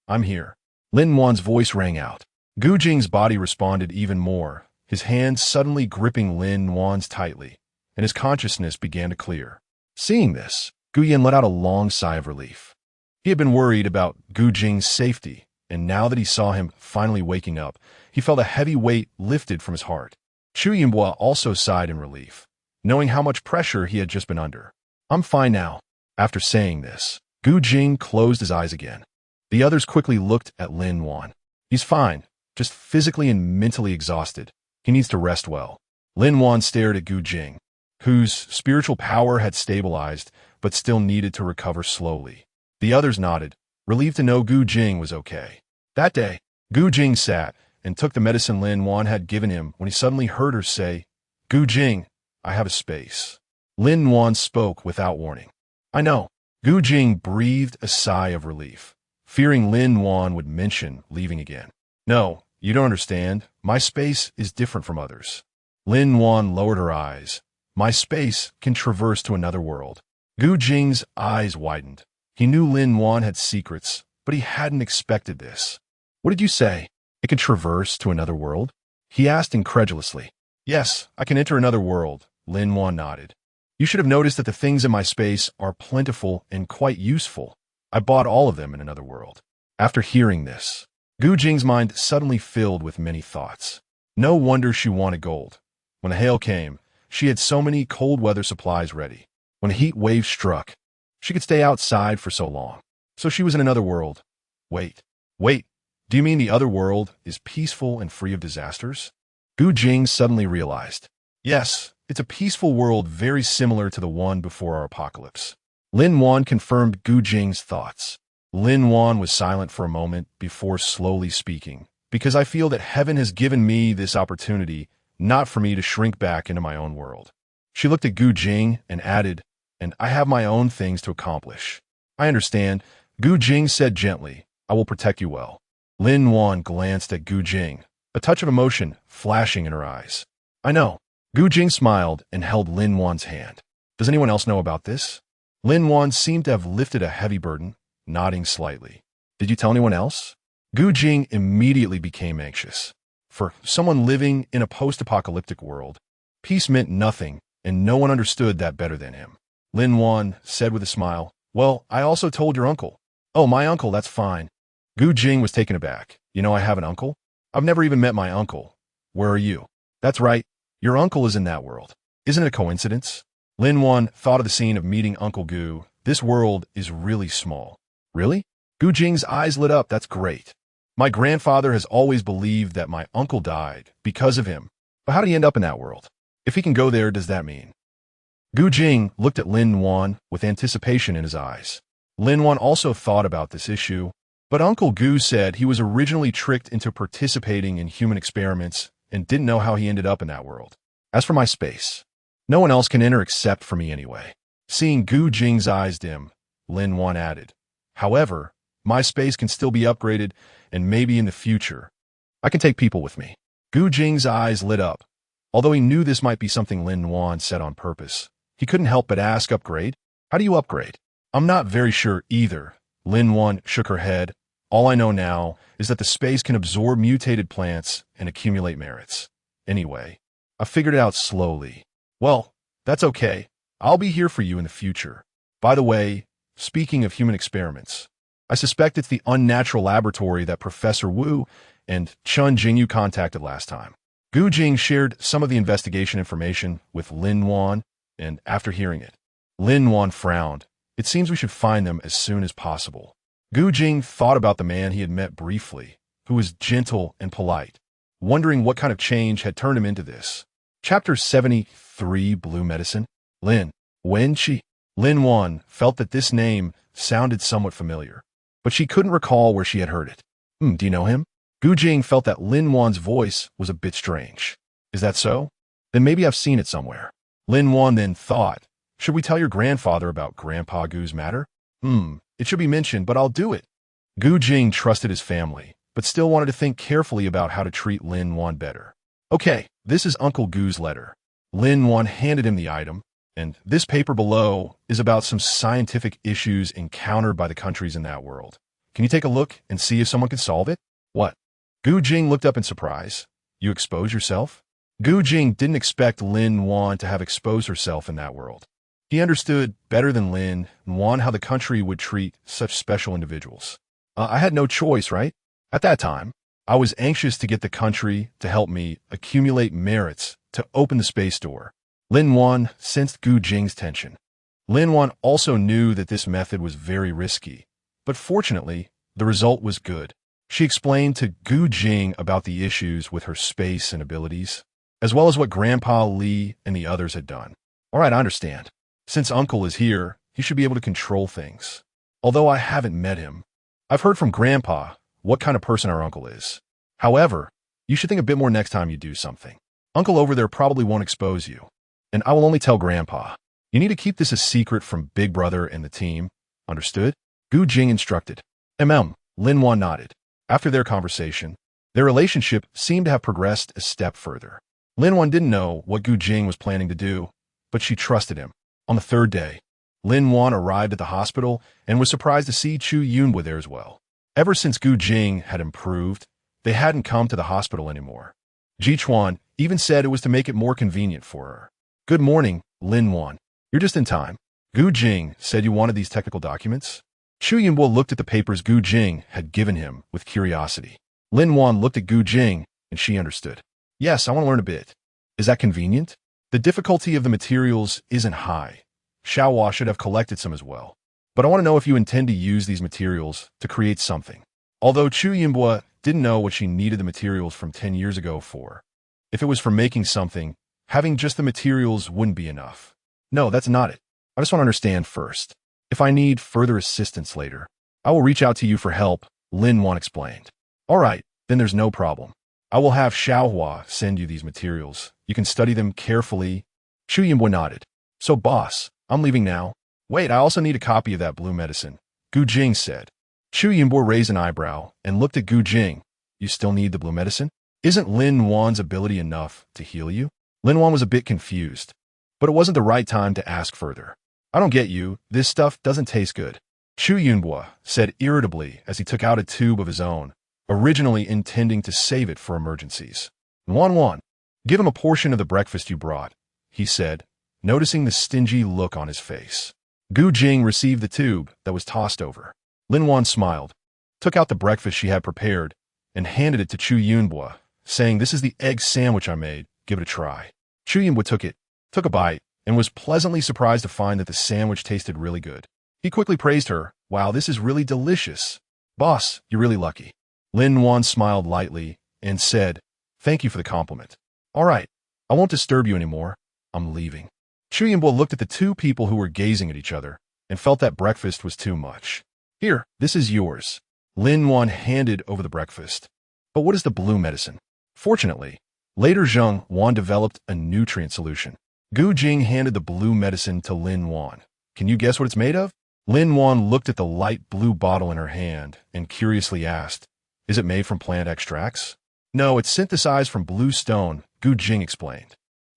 I'm here. Lin Wan's voice rang out. Gu Jing's body responded even more, his hands suddenly gripping Lin Wan's tightly, and his consciousness began to clear. Seeing this, Gu Yan let out a long sigh of relief. He had been worried about Gu Jing's safety, and now that he saw him finally waking up, he felt a heavy weight lifted from his heart. Chu Yinbua also sighed in relief, knowing how much pressure he had just been under. I'm fine now. After saying this, Gu Jing closed his eyes again. The others quickly looked at Lin Wan. He's fine, just physically and mentally exhausted. He needs to rest well. Lin Wan stared at Gu Jing, whose spiritual power had stabilized but still needed to recover slowly. The others nodded, relieved to know Gu Jing was okay. That day, Gu Jing sat and took the medicine Lin Wan had given him when he suddenly heard her say, Gu Jing, I have a space. Lin Wan spoke without warning. I know. Gu Jing breathed a sigh of relief, fearing Lin Wan would mention leaving again. No, you don't understand. My space is different from others. Lin Wan lowered her eyes. My space can traverse to another world. Gu Jing's eyes widened. He knew Lin Wan had secrets, but he hadn't expected this. What did you say? It can traverse to another world? He asked incredulously. Yes, I can enter another world, Lin Wan nodded. You should have noticed that the things in my space are plentiful and quite useful. I bought all of them in another world. After hearing this, Gu Jing's mind suddenly filled with many thoughts. No wonder she wanted gold. When the hail came, she had so many cold weather supplies ready. When a heat wave struck, she could stay outside for so long. So she was in another world. Wait. Do you mean the other world is peaceful and free of disasters? Gu Jing suddenly realized. Yes, it's a peaceful world very similar to the one before our apocalypse. Lin Wan confirmed Gu Jing's thoughts. Lin Wan was silent for a moment before slowly speaking, because I feel that heaven has given me this opportunity, not for me to shrink back into my own world. She looked at Gu Jing and added, and I have my own things to accomplish. I understand, Gu Jing said gently. I will protect you well. Lin Wan glanced at Gu Jing, a touch of emotion flashing in her eyes. I know. Gu Jing smiled and held Lin Wan's hand. Does anyone else know about this? Lin Wan seemed to have lifted a heavy burden, nodding slightly. Did you tell anyone else? Gu Jing immediately became anxious. For someone living in a post-apocalyptic world, peace meant nothing, and no one understood that better than him. Lin Wan said with a smile, Well, I also told your uncle. Oh, my uncle, that's fine. Gu Jing was taken aback. You know I have an uncle? I've never even met my uncle. Where are you? That's right. Your uncle is in that world. Isn't it a coincidence? Lin Wan thought of the scene of meeting Uncle Gu. This world is really small. Really? Gu Jing's eyes lit up. That's great. My grandfather has always believed that my uncle died because of him. But how did he end up in that world? If he can go there, does that mean? Gu Jing looked at Lin Wan with anticipation in his eyes. Lin Wan also thought about this issue, but Uncle Gu said he was originally tricked into participating in human experiments and didn't know how he ended up in that world. As for my space, no one else can enter except for me anyway. Seeing Gu Jing's eyes dim, Lin Wan added, However, my space can still be upgraded, and maybe in the future, I can take people with me. Gu Jing's eyes lit up. Although he knew this might be something Lin Wan said on purpose, he couldn't help but ask, upgrade? How do you upgrade? I'm not very sure either. Lin Wan shook her head. All I know now is that the space can absorb mutated plants and accumulate merits. Anyway, I figured it out slowly. Well, that's okay. I'll be here for you in the future. By the way, speaking of human experiments, I suspect it's the unnatural laboratory that Professor Wu and Chen Jingyu contacted last time. Gu Jing shared some of the investigation information with Lin Wan, and after hearing it, Lin Wan frowned. It seems we should find them as soon as possible. Gu Jing thought about the man he had met briefly, who was gentle and polite, wondering what kind of change had turned him into this. Chapter 73, Blue Medicine. Lin Wan felt that this name sounded somewhat familiar, but she couldn't recall where she had heard it. Do you know him? Gu Jing felt that Lin Wan's voice was a bit strange. Is that so? Then maybe I've seen it somewhere. Lin Wan then thought, should we tell your grandfather about Grandpa Gu's matter? It should be mentioned, but I'll do it. Gu Jing trusted his family, but still wanted to think carefully about how to treat Lin Wan better. Okay, this is Uncle Gu's letter. Lin Wan handed him the item. And this paper below is about some scientific issues encountered by the countries in that world. Can you take a look and see if someone can solve it? What? Gu Jing looked up in surprise. You expose yourself? Gu Jing didn't expect Lin Wan to have exposed herself in that world. He understood better than Lin Wan how the country would treat such special individuals. I had no choice, right? At that time, I was anxious to get the country to help me accumulate merits to open the space door. Lin Wan sensed Gu Jing's tension. Lin Wan also knew that this method was very risky, but fortunately, the result was good. She explained to Gu Jing about the issues with her space and abilities, as well as what Grandpa Li and the others had done. All right, I understand. Since Uncle is here, he should be able to control things. Although I haven't met him, I've heard from Grandpa what kind of person our uncle is. However, you should think a bit more next time you do something. Uncle over there probably won't expose you, and I will only tell Grandpa. You need to keep this a secret from Big Brother and the team. Understood? Gu Jing instructed. Lin Wan nodded. After their conversation, their relationship seemed to have progressed a step further. Lin Wan didn't know what Gu Jing was planning to do, but she trusted him. On the third day, Lin Wan arrived at the hospital and was surprised to see Chu Yunbo there as well. Ever since Gu Jing had improved, they hadn't come to the hospital anymore. Ji Chuan even said it was to make it more convenient for her. Good morning, Lin Wan. You're just in time. Gu Jing said you wanted these technical documents? Chu Yunbo looked at the papers Gu Jing had given him with curiosity. Lin Wan looked at Gu Jing, and she understood. Yes, I want to learn a bit. Is that convenient? The difficulty of the materials isn't high. Xiaohua should have collected some as well. But I want to know if you intend to use these materials to create something. Although Chu Yunbo didn't know what she needed the materials from 10 years ago for. If it was for making something, having just the materials wouldn't be enough. No, that's not it. I just want to understand first. If I need further assistance later, I will reach out to you for help, Lin Wan explained. All right, then there's no problem. I will have Xiaohua send you these materials. You can study them carefully. Chu Yunbo nodded. So boss, I'm leaving now. Wait, I also need a copy of that blue medicine, Gu Jing said. Chu Yunbo raised an eyebrow and looked at Gu Jing. You still need the blue medicine? Isn't Lin Wan's ability enough to heal you? Lin Wan was a bit confused, but it wasn't the right time to ask further. I don't get you. This stuff doesn't taste good. Chu Yunbo said irritably as he took out a tube of his own, originally intending to save it for emergencies. Wan, give him a portion of the breakfast you brought, he said, noticing the stingy look on his face. Gu Jing received the tube that was tossed over. Lin Wan smiled, took out the breakfast she had prepared, and handed it to Chu Yunbo, saying, "This is the egg sandwich I made. Give it a try." Chu Yunbo took a bite, and was pleasantly surprised to find that the sandwich tasted really good. He quickly praised her. "Wow, this is really delicious. Boss, you're really lucky." Lin Wan smiled lightly and said, "Thank you for the compliment. All right, I won't disturb you anymore. I'm leaving." Chu Yunbo looked at the two people who were gazing at each other and felt that breakfast was too much. "Here, this is yours." Lin Wan handed over the breakfast. "But what is the blue medicine?" Fortunately, later Zheng Wan developed a nutrient solution. Gu Jing handed the blue medicine to Lin Wan. "Can you guess what it's made of?" Lin Wan looked at the light blue bottle in her hand and curiously asked, "Is it made from plant extracts?" "No, it's synthesized from blue stone," Gu Jing explained.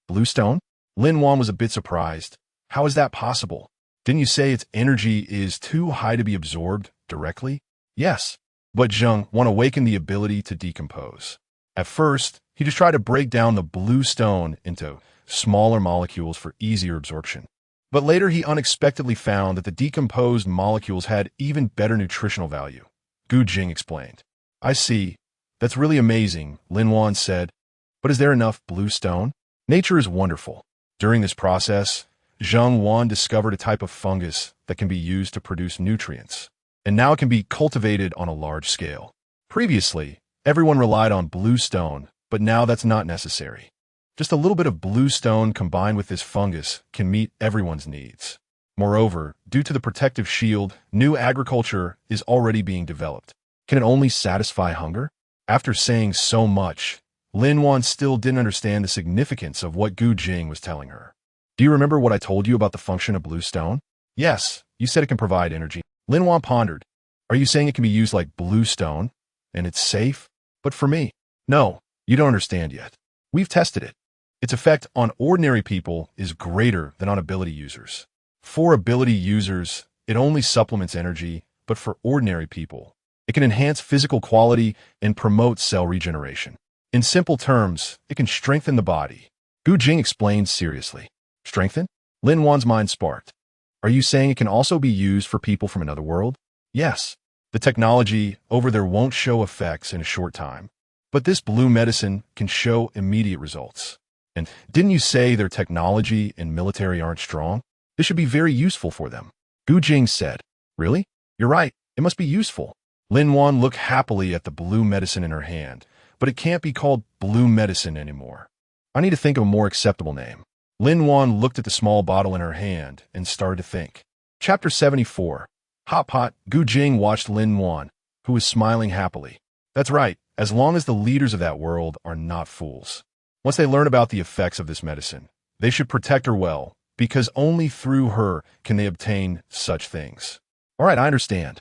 "Blue stone?" Lin Wan was a bit surprised. "How is that possible? Didn't you say its energy is too high to be absorbed directly?" "Yes, but Zheng Wan awakened the ability to decompose. At first, he just tried to break down the blue stone into smaller molecules for easier absorption. But later he unexpectedly found that the decomposed molecules had even better nutritional value," Gu Jing explained. "I see. That's really amazing," Lin Wan said. "But is there enough blue stone?" Nature is wonderful. During this process, Zheng Wan discovered a type of fungus that can be used to produce nutrients, and now it can be cultivated on a large scale. Previously, everyone relied on blue stone, but now that's not necessary. Just a little bit of blue stone combined with this fungus can meet everyone's needs. Moreover, due to the protective shield, new agriculture is already being developed. Can it only satisfy hunger? After saying so much, Lin Wan still didn't understand the significance of what Gu Jing was telling her. "Do you remember what I told you about the function of blue stone?" "Yes, you said it can provide energy." Lin Wan pondered. "Are you saying it can be used like blue stone, and it's safe? But for me?" "No, you don't understand yet. We've tested it. Its effect on ordinary people is greater than on ability users. For ability users, it only supplements energy, but for ordinary people, it can enhance physical quality and promote cell regeneration. In simple terms, it can strengthen the body. Gu Jing explained seriously. Strengthen? Lin Wan's mind sparked. Are you saying it can also be used for people from another world? Yes. The technology over there won't show effects in a short time, but this blue medicine can show immediate results. And didn't you say their technology and military aren't strong? This should be very useful for them. Gu Jing said. Really? You're right. It must be useful. Lin Wan looked happily at the blue medicine in her hand, but it can't be called blue medicine anymore. I need to think of a more acceptable name. Lin Wan looked at the small bottle in her hand and started to think. Chapter 74. Hot Pot. Gu Jing watched Lin Wan, who was smiling happily. That's right, as long as the leaders of that world are not fools. Once they learn about the effects of this medicine, they should protect her well, because only through her can they obtain such things. All right, I understand.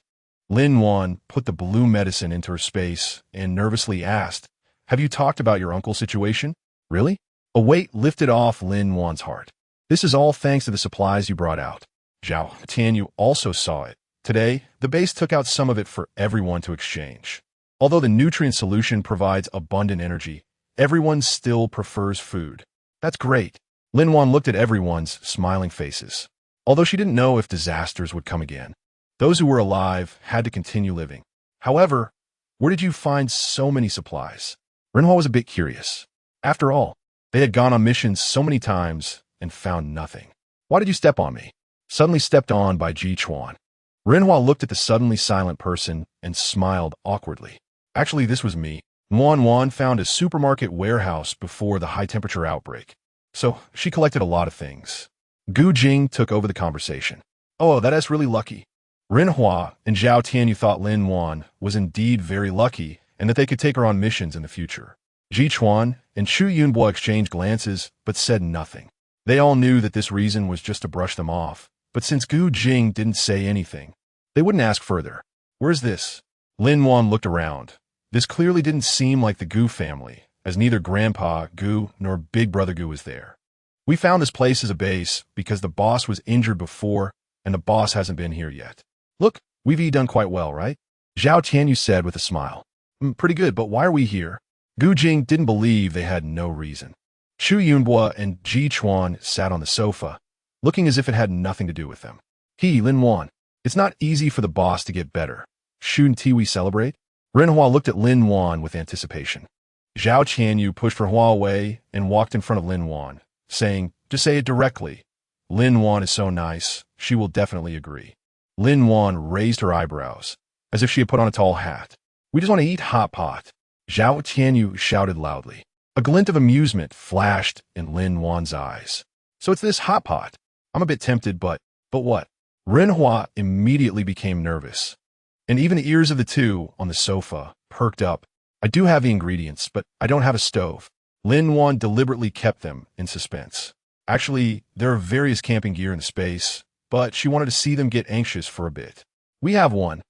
Lin Wan put the blue medicine into her space and nervously asked, Have you talked about your uncle's situation? Really? A weight lifted off Lin Wan's heart. This is all thanks to the supplies you brought out. Zhao Tianyu also saw it. Today, the base took out some of it for everyone to exchange. Although the nutrient solution provides abundant energy, everyone still prefers food. That's great. Lin Wan looked at everyone's smiling faces. Although she didn't know if disasters would come again, those who were alive had to continue living. However, where did you find so many supplies? Renhua was a bit curious. After all, they had gone on missions so many times and found nothing. Why did you step on me? Suddenly stepped on by Ji Chuan. Renhua looked at the suddenly silent person and smiled awkwardly. Actually, this was me. Wan found a supermarket warehouse before the high-temperature outbreak, so she collected a lot of things. Gu Jing took over the conversation. Oh, that is really lucky. Renhua and Zhao Tianyu thought Lin Wan was indeed very lucky and that they could take her on missions in the future. Ji Chuan and Chu Yunbo exchanged glances but said nothing. They all knew that this reason was just to brush them off, but since Gu Jing didn't say anything, they wouldn't ask further. Where's this? Lin Wan looked around. This clearly didn't seem like the Gu family, as neither Grandpa Gu nor Big Brother Gu was there. We found this place as a base because the boss was injured before and the boss hasn't been here yet. Look, we've done quite well, right? Zhao Tianyu said with a smile. Pretty good, but why are we here? Gu Jing didn't believe they had no reason. Chu Yunbo and Ji Chuan sat on the sofa, looking as if it had nothing to do with them. Lin Wan, it's not easy for the boss to get better. Shouldn't we celebrate? Renhua looked at Lin Wan with anticipation. Zhao Tianyu pushed Renhua away and walked in front of Lin Wan, saying, Just say it directly. Lin Wan is so nice, she will definitely agree. Lin Wan raised her eyebrows, as if she had put on a tall hat. We just want to eat hot pot. Zhao Tianyu shouted loudly. A glint of amusement flashed in Lin Wan's eyes. So it's this hot pot. I'm a bit tempted, but what? Renhua immediately became nervous, and even the ears of the two on the sofa perked up. I do have the ingredients, but I don't have a stove. Lin Wan deliberately kept them in suspense. Actually, there are various camping gear in the space, but she wanted to see them get anxious for a bit. We have one.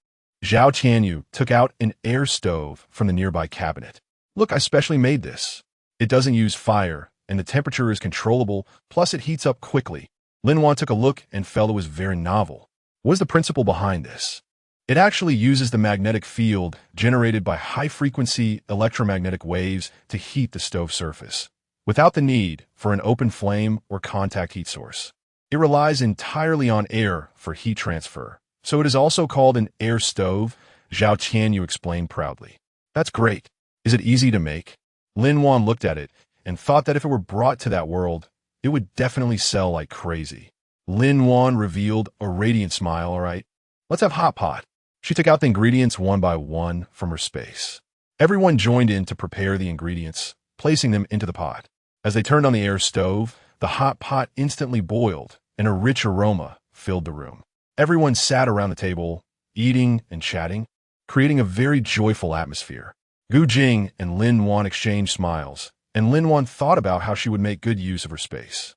Zhao Tianyu took out an air stove from the nearby cabinet. Look, I specially made this. It doesn't use fire, and the temperature is controllable, plus it heats up quickly. Lin Wan took a look and felt it was very novel. What is the principle behind this? It actually uses the magnetic field generated by high-frequency electromagnetic waves to heat the stove surface, without the need for an open flame or contact heat source. It relies entirely on air for heat transfer, so it is also called an air stove, Zhao Tianyu explained proudly. That's great. Is it easy to make? Lin Wan looked at it and thought that if it were brought to that world, it would definitely sell like crazy. Lin Wan revealed a radiant smile. All right, let's have hot pot. She took out the ingredients one by one from her space. Everyone joined in to prepare the ingredients, placing them into the pot. As they turned on the air stove, the hot pot instantly boiled, and a rich aroma filled the room. Everyone sat around the table, eating and chatting, creating a very joyful atmosphere. Gu Jing and Lin Wan exchanged smiles, and Lin Wan thought about how she would make good use of her space.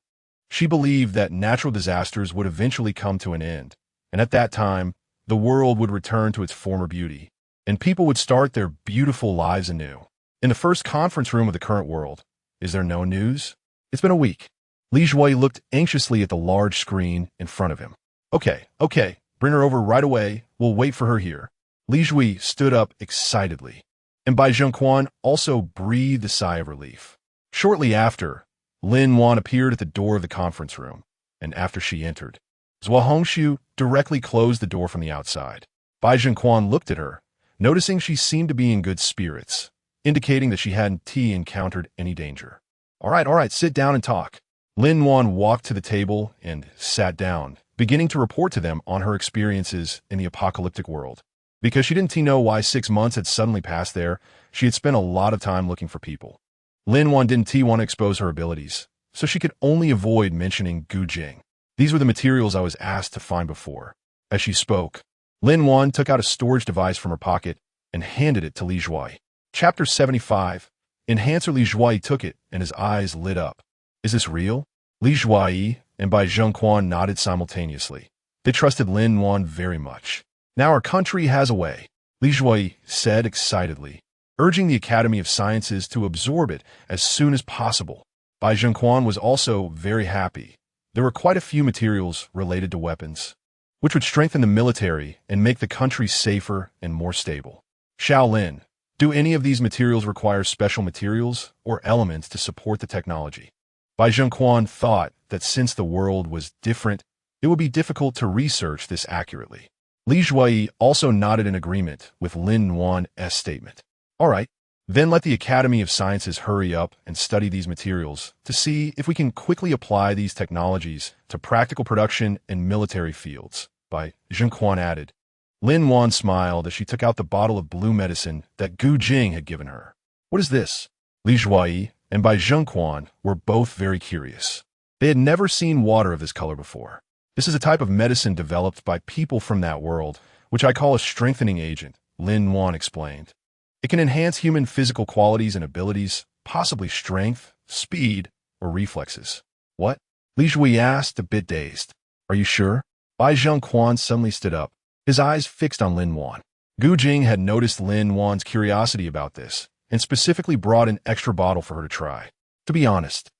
She believed that natural disasters would eventually come to an end, and at that time, the world would return to its former beauty, and people would start their beautiful lives anew. In the first conference room of the current world, is there no news? It's been a week. Li Zhuai looked anxiously at the large screen in front of him. Okay, bring her over right away. We'll wait for her here. Li Zhui stood up excitedly, and Bai Zhengquan also breathed a sigh of relief. Shortly after, Lin Wan appeared at the door of the conference room, and after she entered, Zhua Hongshu directly closed the door from the outside. Bai Zhengquan looked at her, noticing she seemed to be in good spirits, indicating that she hadn't encountered any danger. All right, sit down and talk. Lin Wan walked to the table and sat down, beginning to report to them on her experiences in the apocalyptic world. Because she didn't know why 6 months had suddenly passed there, she had spent a lot of time looking for people. Lin Wan didn't want to expose her abilities, so she could only avoid mentioning Gu Jing. These were the materials I was asked to find before. As she spoke, Lin Wan took out a storage device from her pocket and handed it to Li Zhuai. Chapter 75. Enhancer. Li Zhuai took it, and his eyes lit up. Is this real? Li Zhuai and Bai Zhengquan nodded simultaneously. They trusted Lin Wan very much. Now our country has a way, Li Zhuai said excitedly, urging the Academy of Sciences to absorb it as soon as possible. Bai Zhengquan was also very happy. There were quite a few materials related to weapons, which would strengthen the military and make the country safer and more stable. Shaolin, do any of these materials require special materials or elements to support the technology? Bai Zhengquan thought that since the world was different, it would be difficult to research this accurately. Li Zhuai also nodded in agreement with Lin Wan's statement. All right, then let the Academy of Sciences hurry up and study these materials to see if we can quickly apply these technologies to practical production in military fields, Bai Zhengquan added. Lin Wan smiled as she took out the bottle of blue medicine that Gu Jing had given her. What is this? Li Zhuai and Bai Zhengquan were both very curious. They had never seen water of this color before. This is a type of medicine developed by people from that world, which I call a strengthening agent, Lin Wan explained. It can enhance human physical qualities and abilities, possibly strength, speed, or reflexes. What? Li Zhui asked, a bit dazed. Are you sure? Bai Zhengquan suddenly stood up, his eyes fixed on Lin Wan. Gu Jing had noticed Lin Wan's curiosity about this, and specifically brought an extra bottle for her to try. To be honest,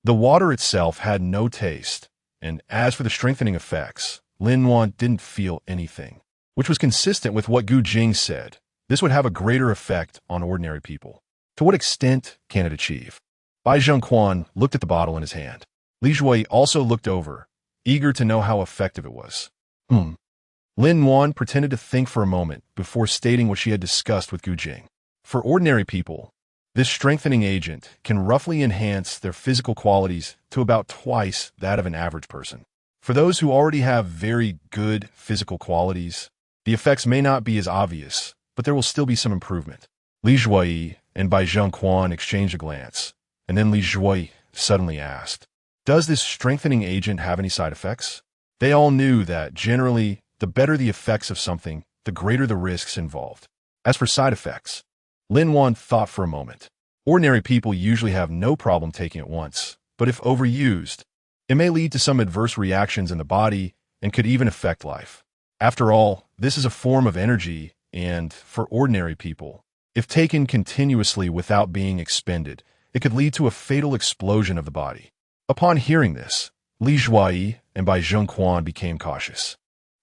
the water itself had no taste, and as for the strengthening effects, Lin Wan didn't feel anything, which was consistent with what Gu Jing said. This would have a greater effect on ordinary people. To what extent can it achieve? Bai Zhengquan looked at the bottle in his hand. Li Zhuai also looked over, eager to know how effective it was. Lin Wan pretended to think for a moment before stating what she had discussed with Gu Jing. For ordinary people, this strengthening agent can roughly enhance their physical qualities to about twice that of an average person. For those who already have very good physical qualities, the effects may not be as obvious, but there will still be some improvement. Li Zhuai and Bai Zhengquan exchanged a glance, and then Li Zhuai suddenly asked, does this strengthening agent have any side effects? They all knew that, generally, the better the effects of something, the greater the risks involved. As for side effects, Lin Wan thought for a moment. Ordinary people usually have no problem taking it once, but if overused, it may lead to some adverse reactions in the body and could even affect life. After all, this is a form of energy, and for ordinary people, if taken continuously without being expended, it could lead to a fatal explosion of the body. Upon hearing this, Li Zhuai and Bai Zhengquan became cautious.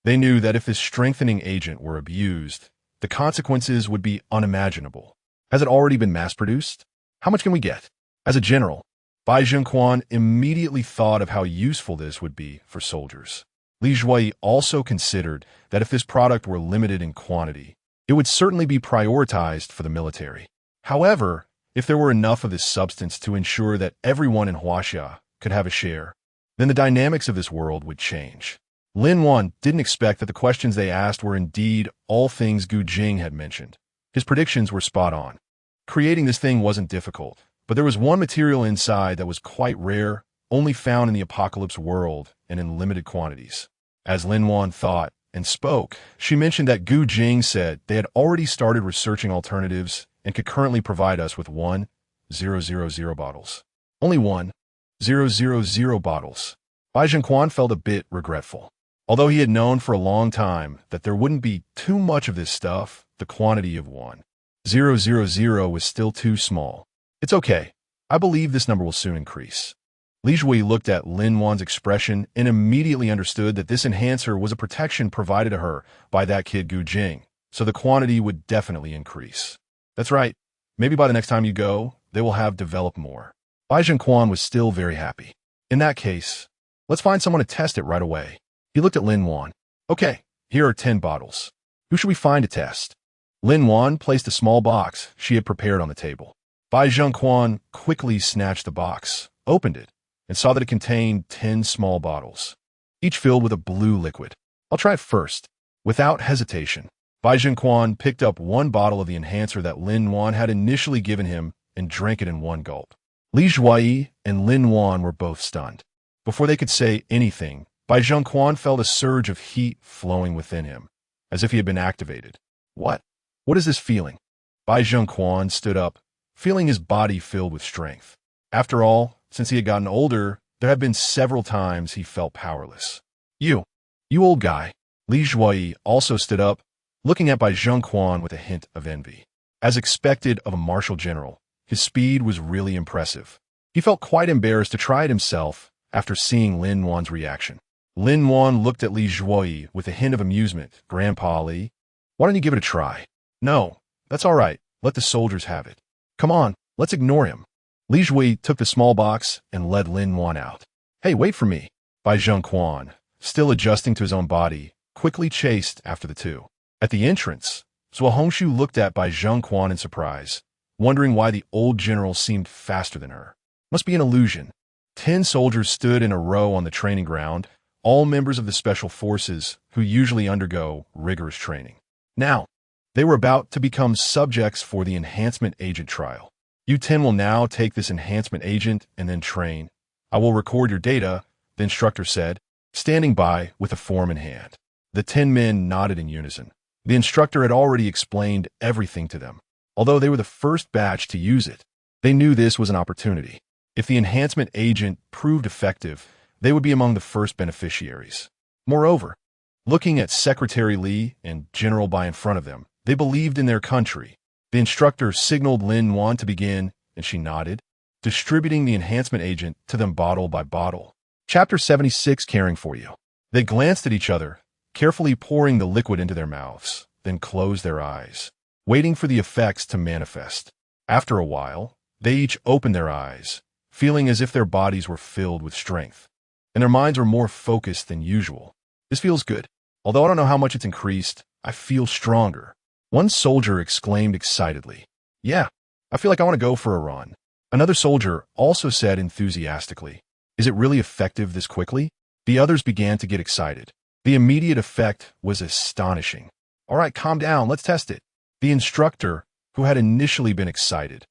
They knew that if this strengthening agent were abused, the consequences would be unimaginable. Has it already been mass-produced? How much can we get? As a general, Bai Zhengquan immediately thought of how useful this would be for soldiers. Li Zhuai also considered that if this product were limited in quantity, it would certainly be prioritized for the military. However, if there were enough of this substance to ensure that everyone in Huaxia could have a share, then the dynamics of this world would change. Lin Wan didn't expect that the questions they asked were indeed all things Gu Jing had mentioned. His predictions were spot on. Creating this thing wasn't difficult, but there was one material inside that was quite rare, only found in the apocalypse world and in limited quantities. As Lin Wan thought and spoke, she mentioned that Gu Jing said they had already started researching alternatives and could currently provide us with 1,000 bottles. Only 1,000 bottles. Bai Zhengquan felt a bit regretful. Although he had known for a long time that there wouldn't be too much of this stuff, the quantity of 1,000 was still too small. It's okay. I believe this number will soon increase. Li Jui looked at Lin Wan's expression and immediately understood that this enhancer was a protection provided to her by that kid Gu Jing, so the quantity would definitely increase. That's right. Maybe by the next time you go, they will have developed more. Bai Zhenquan was still very happy. In that case, let's find someone to test it right away. He looked at Lin Wan. Okay, here are 10 bottles. Who should we find to test? Lin Wan placed a small box she had prepared on the table. Bai Zhenquan quickly snatched the box, opened it, and saw that it contained 10 small bottles, each filled with a blue liquid. I'll try it first. Without hesitation, Bai Zhenquan picked up one bottle of the enhancer that Lin Wan had initially given him and drank it in one gulp. Li Jui and Lin Wan were both stunned. Before they could say anything, Bai Zhenquan felt a surge of heat flowing within him, as if he had been activated. What? What is this feeling? Bai Zhenquan stood up, feeling his body filled with strength. After all, since he had gotten older, there had been several times he felt powerless. You old guy. Li Jui also stood up, looking at Bai Zhenquan with a hint of envy. As expected of a martial general, his speed was really impressive. He felt quite embarrassed to try it himself after seeing Lin Wan's reaction. Lin Wan looked at Li Jui with a hint of amusement. Grandpa Li, why don't you give it a try? No, that's all right. Let the soldiers have it. Come on, let's ignore him. Li Jui took the small box and led Lin Wan out. Hey, wait for me. Bai Zhenquan, still adjusting to his own body, quickly chased after the two. At the entrance, Zhuo Hongshu looked at Bai Zhenquan in surprise, wondering why the old general seemed faster than her. Must be an illusion. 10 soldiers stood in a row on the training ground, all members of the special forces who usually undergo rigorous training. Now, they were about to become subjects for the enhancement agent trial. You 10 will now take this enhancement agent and then train. I will record your data, the instructor said, standing by with a form in hand. The 10 men nodded in unison. The instructor had already explained everything to them. Although they were the first batch to use it, they knew this was an opportunity. If the enhancement agent proved effective, they would be among the first beneficiaries. Moreover, looking at Secretary Li and General Bai in front of them, they believed in their country. The instructor signaled Lin Wan to begin, and she nodded, distributing the enhancement agent to them bottle by bottle. Chapter 76, Caring for You. They glanced at each other, carefully pouring the liquid into their mouths, then closed their eyes, waiting for the effects to manifest. After a while, they each opened their eyes, feeling as if their bodies were filled with strength, and their minds were more focused than usual. This feels good. Although I don't know how much it's increased, I feel stronger. One soldier exclaimed excitedly. Yeah, I feel like I want to go for a run. Another soldier also said enthusiastically, is it really effective this quickly? The others began to get excited. The immediate effect was astonishing. All right, calm down, let's test it. The instructor, who had initially been excited,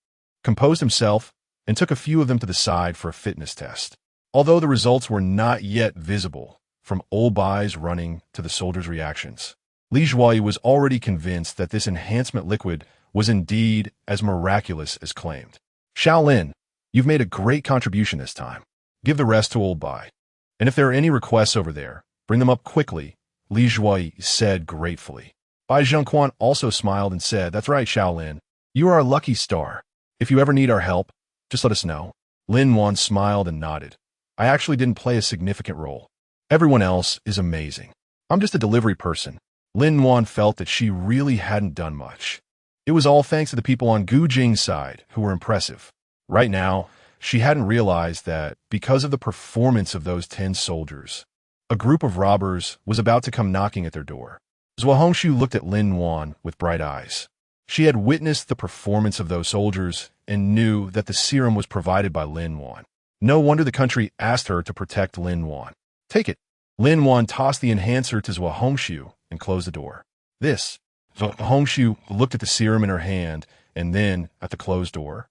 composed himself and took a few of them to the side for a fitness test. Although the results were not yet visible, from old Bai's running to the soldiers' reactions, Li Jui was already convinced that this enhancement liquid was indeed as miraculous as claimed. Shaolin, you've made a great contribution this time. Give the rest to old Bai. And if there are any requests over there, bring them up quickly, Li Jui said gratefully. Bai Zhenquan also smiled and said, that's right, Shaolin. You are our lucky star. If you ever need our help, just let us know. Lin Wan smiled and nodded. I actually didn't play a significant role. Everyone else is amazing. I'm just a delivery person. Lin Wan felt that she really hadn't done much. It was all thanks to the people on Gu Jing's side who were impressive. Right now, she hadn't realized that because of the performance of those 10 soldiers, a group of robbers was about to come knocking at their door. Zhuo Hongshu looked at Lin Wan with bright eyes. She had witnessed the performance of those soldiers and knew that the serum was provided by Lin Wan. No wonder the country asked her to protect Lin Wan. Take it. Lin Wan tossed the enhancer to Zhuo Hongshu and closed the door. This. Zhuo Hongshu looked at the serum in her hand and then at the closed door,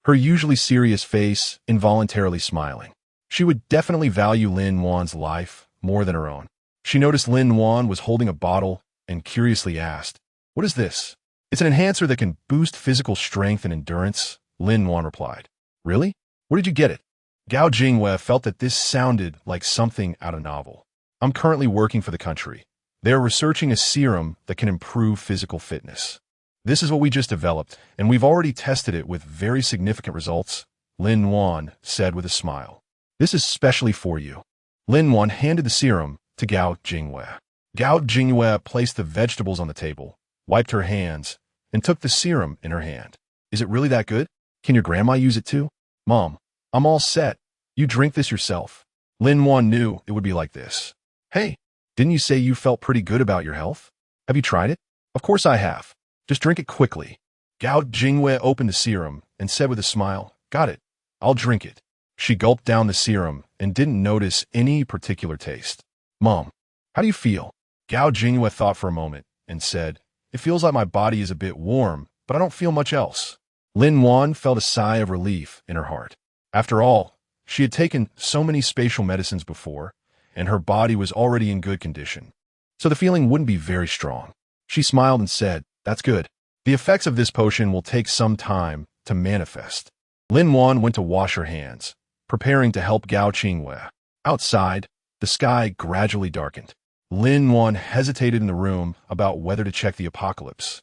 her usually serious face involuntarily smiling. She would definitely value Lin Wan's life more than her own. She noticed Lin Wan was holding a bottle and curiously asked, what is this? It's an enhancer that can boost physical strength and endurance, Lin Wan replied. Really? Where did you get it? Gao Jingwei felt that this sounded like something out of a novel. I'm currently working for the country. They are researching a serum that can improve physical fitness. This is what we just developed, and we've already tested it with very significant results, Lin Wan said with a smile. This is specially for you. Lin Wan handed the serum to Gao Jingwei. Gao Jingwei placed the vegetables on the table, wiped her hands, and took the serum in her hand. Is it really that good? Can your grandma use it too? Mom, I'm all set. You drink this yourself. Lin Wan knew it would be like this. Hey, didn't you say you felt pretty good about your health? Have you tried it? Of course I have. Just drink it quickly. Gao Jingwei opened the serum and said with a smile, Got it. I'll drink it. She gulped down the serum and didn't notice any particular taste. Mom, how do you feel? Gao Jingwei thought for a moment and said, It feels like my body is a bit warm, but I don't feel much else. Lin Wan felt a sigh of relief in her heart. After all, she had taken so many spatial medicines before, and her body was already in good condition, so the feeling wouldn't be very strong. She smiled and said, That's good. The effects of this potion will take some time to manifest. Lin Wan went to wash her hands, preparing to help Gao Jingwei. Outside, the sky gradually darkened. Lin Wan hesitated in the room about whether to check the apocalypse.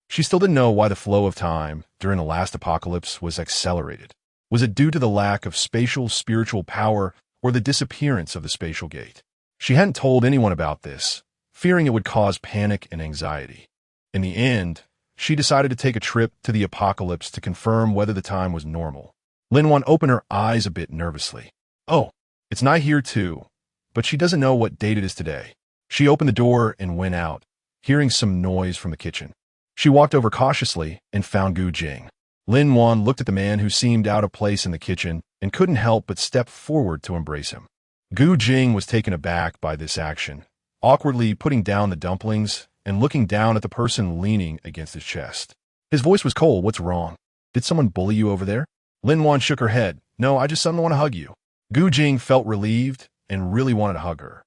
She still didn't know why the flow of time during the last apocalypse was accelerated. Was it due to the lack of spatial spiritual power or the disappearance of the spatial gate? She hadn't told anyone about this, fearing it would cause panic and anxiety. In the end, she decided to take a trip to the apocalypse to confirm whether the time was normal. Lin Wan opened her eyes a bit nervously. Oh, it's night here too, but she doesn't know what date it is today. She opened the door and went out, hearing some noise from the kitchen. She walked over cautiously and found Gu Jing. Lin Wan looked at the man who seemed out of place in the kitchen and couldn't help but step forward to embrace him. Gu Jing was taken aback by this action, awkwardly putting down the dumplings and looking down at the person leaning against his chest. His voice was cold. What's wrong? Did someone bully you over there? Lin Wan shook her head. No, I just suddenly want to hug you. Gu Jing felt relieved and really wanted to hug her.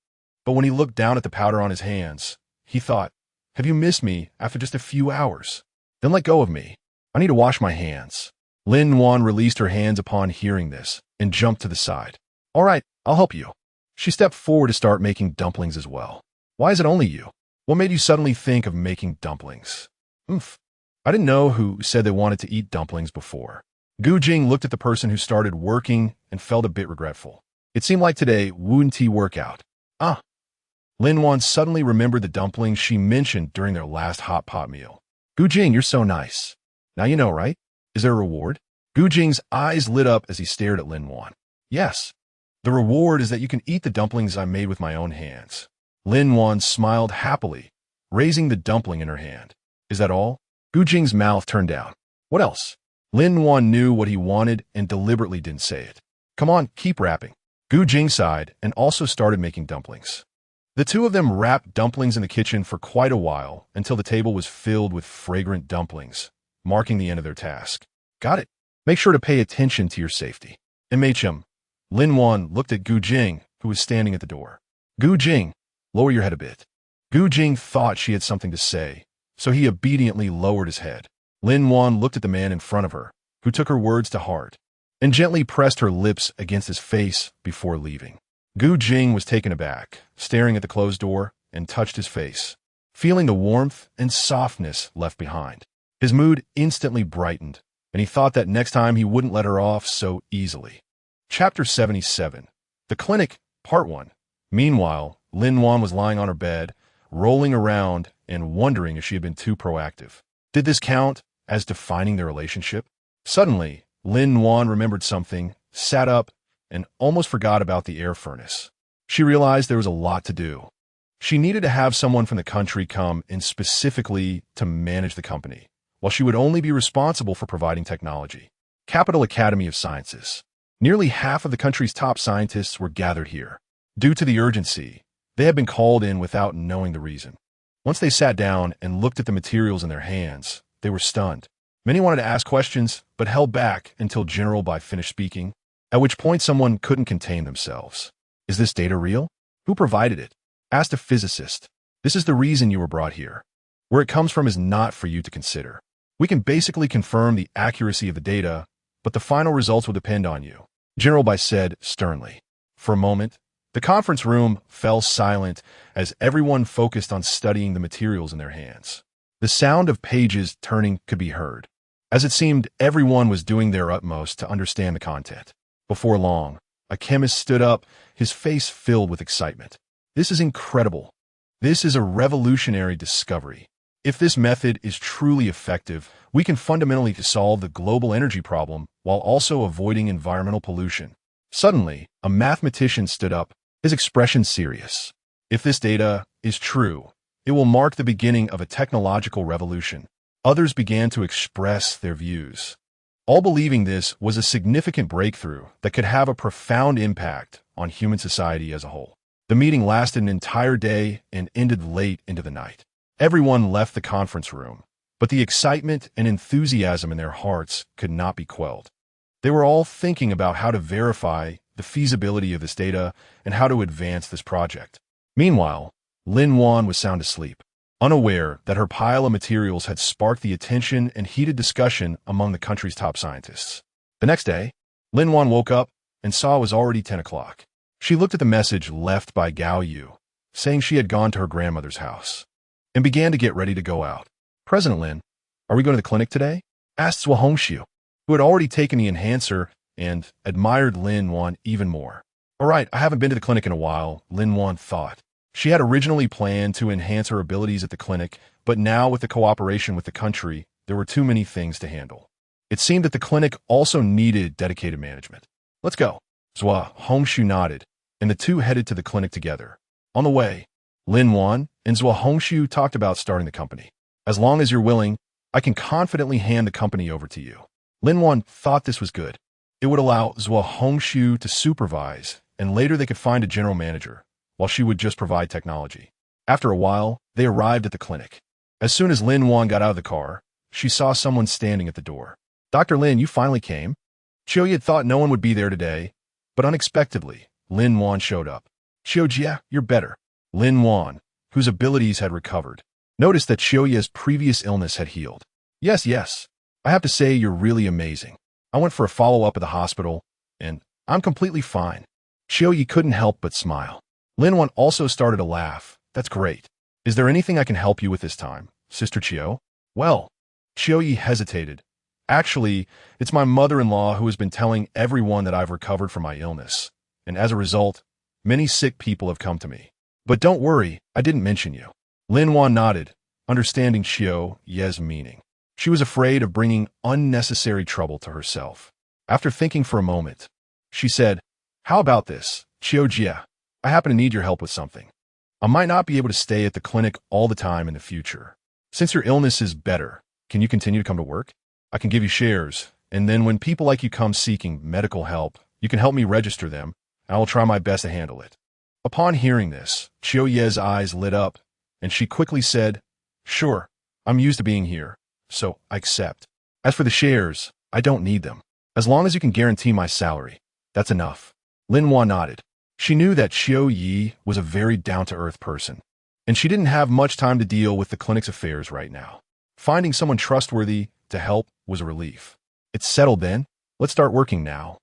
But when he looked down at the powder on his hands, he thought, Have you missed me after just a few hours? Then let go of me. I need to wash my hands. Lin Wan released her hands upon hearing this and jumped to the side. All right, I'll help you. She stepped forward to start making dumplings as well. Why is it only you? What made you suddenly think of making dumplings? I didn't know who said they wanted to eat dumplings before. Gu Jing looked at the person who started working and felt a bit regretful. It seemed like today wouldn't he work out. Lin Wan suddenly remembered the dumplings she mentioned during their last hot pot meal. Gu Jing, you're so nice. Now you know, right? Is there a reward? Gu Jing's eyes lit up as he stared at Lin Wan. Yes. The reward is that you can eat the dumplings I made with my own hands. Lin Wan smiled happily, raising the dumpling in her hand. Is that all? Gu Jing's mouth turned down. What else? Lin Wan knew what he wanted and deliberately didn't say it. Come on, keep wrapping. Gu Jing sighed and also started making dumplings. The two of them wrapped dumplings in the kitchen for quite a while until the table was filled with fragrant dumplings, marking the end of their task. Got it. Make sure to pay attention to your safety. MHM. Lin Wan looked at Gu Jing, who was standing at the door. Gu Jing, lower your head a bit. Gu Jing thought she had something to say, so he obediently lowered his head. Lin Wan looked at the man in front of her, who took her words to heart, and gently pressed her lips against his face before leaving. Gu Jing was taken aback, staring at the closed door, and touched his face, feeling the warmth and softness left behind. His mood instantly brightened, and he thought that next time he wouldn't let her off so easily. Chapter 77. The Clinic, Part 1. Meanwhile, Lin Wan was lying on her bed, rolling around and wondering if she had been too proactive. Did this count as defining their relationship? Suddenly, Lin Wan remembered something, sat up, and almost forgot about the air furnace. She realized there was a lot to do. She needed to have someone from the country come in specifically to manage the company, while she would only be responsible for providing technology. Capital Academy of Sciences. Nearly half of the country's top scientists were gathered here. Due to the urgency, they had been called in without knowing the reason. Once they sat down and looked at the materials in their hands, they were stunned. Many wanted to ask questions, but held back until General Bai finished speaking, at which point someone couldn't contain themselves. Is this data real? Who provided it? Asked a physicist. This is the reason you were brought here. Where it comes from is not for you to consider. We can basically confirm the accuracy of the data, but the final results will depend on you, General Bai said sternly. For a moment, the conference room fell silent as everyone focused on studying the materials in their hands. The sound of pages turning could be heard, as it seemed everyone was doing their utmost to understand the content. Before long, A chemist stood up, his face filled with excitement. This is incredible. This is a revolutionary discovery. If this method is truly effective, we can fundamentally solve the global energy problem while also avoiding environmental pollution. Suddenly, a mathematician stood up, his expression serious. If this data is true, it will mark the beginning of a technological revolution. Others began to express their views, all believing this was a significant breakthrough that could have a profound impact on human society as a whole. The meeting lasted an entire day and ended late into the night. Everyone left the conference room, but the excitement and enthusiasm in their hearts could not be quelled. They were all thinking about how to verify the feasibility of this data and how to advance this project. Meanwhile, Lin-Wan was sound asleep, unaware that her pile of materials had sparked the attention and heated discussion among the country's top scientists. The next day, Lin-Wan woke up and saw it was already 10 o'clock. She looked at the message left by Gao Yu, saying she had gone to her grandmother's house, and began to get ready to go out. "President Lin, are we going to the clinic today?" asked Zhuo Hongxiu, who had already taken the enhancer and admired Lin-Wan even more. "All right, I haven't been to the clinic in a while," Lin-Wan thought. She had originally planned to enhance her abilities at the clinic, but now with the cooperation with the country, there were too many things to handle. It seemed that the clinic also needed dedicated management. "Let's go." Zhuo Hongxiu nodded, and the two headed to the clinic together. On the way, Lin-Wan and Zhuo Hongxiu talked about starting the company. "As long as you're willing, I can confidently hand the company over to you." Lin-Wan thought this was good. It would allow Zhuo Hongxiu to supervise, and later they could find a general manager, while she would just provide technology. After a while, they arrived at the clinic. As soon as Lin-Wan got out of the car, she saw someone standing at the door. "Dr. Lin, you finally came?" Chiu had thought no one would be there today, but unexpectedly, Lin-Wan showed up. "Chiu-Jia, you're better." Lin-Wan, whose abilities had recovered, noticed that Chiu-Yi's previous illness had healed. Yes. I have to say you're really amazing. I went for a follow-up at the hospital, and I'm completely fine." Chiu-Yi couldn't help but smile. Lin-Wan also started to laugh. "That's great. Is there anything I can help you with this time, Sister Chiu?" "Well," Chiu-Yi hesitated. "Actually, it's my mother-in-law who has been telling everyone that I've recovered from my illness, and as a result, many sick people have come to me. But don't worry, I didn't mention you." Lin-Wan nodded, understanding Chiu-Yi's meaning. She was afraid of bringing unnecessary trouble to herself. After thinking for a moment, she said, "How about this, Chiu-Jia? I happen to need your help with something. I might not be able to stay at the clinic all the time in the future. Since your illness is better, can you continue to come to work? I can give you shares, and then when people like you come seeking medical help, you can help me register them, and I will try my best to handle it." Upon hearing this, Chiu-Yi's eyes lit up, and she quickly said, "Sure, I'm used to being here, so I accept. As for the shares, I don't need them. As long as you can guarantee my salary, that's enough." Lin-Wan nodded. She knew that Chiu-Yi was a very down-to-earth person, and she didn't have much time to deal with the clinic's affairs right now. Finding someone trustworthy to help was a relief. "It's settled then. Let's start working now."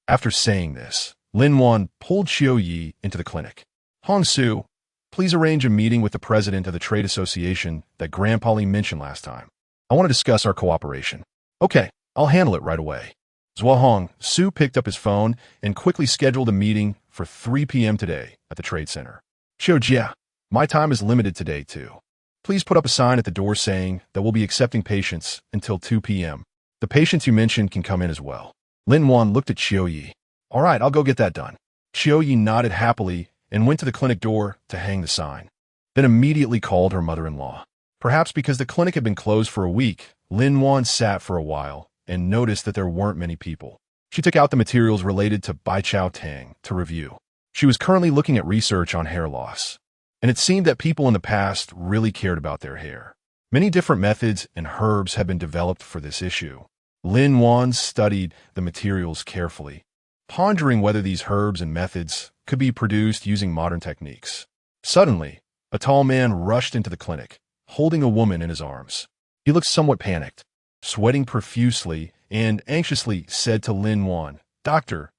After saying this, Lin-Wan pulled Chiu-Yi into the clinic. "Hong-Su, please arrange a meeting with the president of the trade association that Grandpa Li mentioned last time. I want to discuss our cooperation." "Okay, I'll handle it right away." Zhuo Hong-Su picked up his phone and quickly scheduled a meeting for 3 p.m. today at the trade center. "Chiu-Jia, my time is limited today too. Please put up a sign at the door saying that we'll be accepting patients until 2 p.m. The patients you mentioned can come in as well." Lin-Wan looked at Chiu-Yi. "All right, I'll go get that done." Chiu-Yi nodded happily and went to the clinic door to hang the sign, then immediately called her mother-in-law. Perhaps because the clinic had been closed for a week, Lin-Wan sat for a while and noticed that there weren't many people. She took out the materials related to Bai Chao Tang to review. She was currently looking at research on hair loss, and it seemed that people in the past really cared about their hair. Many different methods and herbs had been developed for this issue. Lin-Wan studied the materials carefully, pondering whether these herbs and methods could be produced using modern techniques. Suddenly, a tall man rushed into the clinic, holding a woman in his arms. He looked somewhat panicked, sweating profusely, and anxiously said to Lin-Wan, Doctor,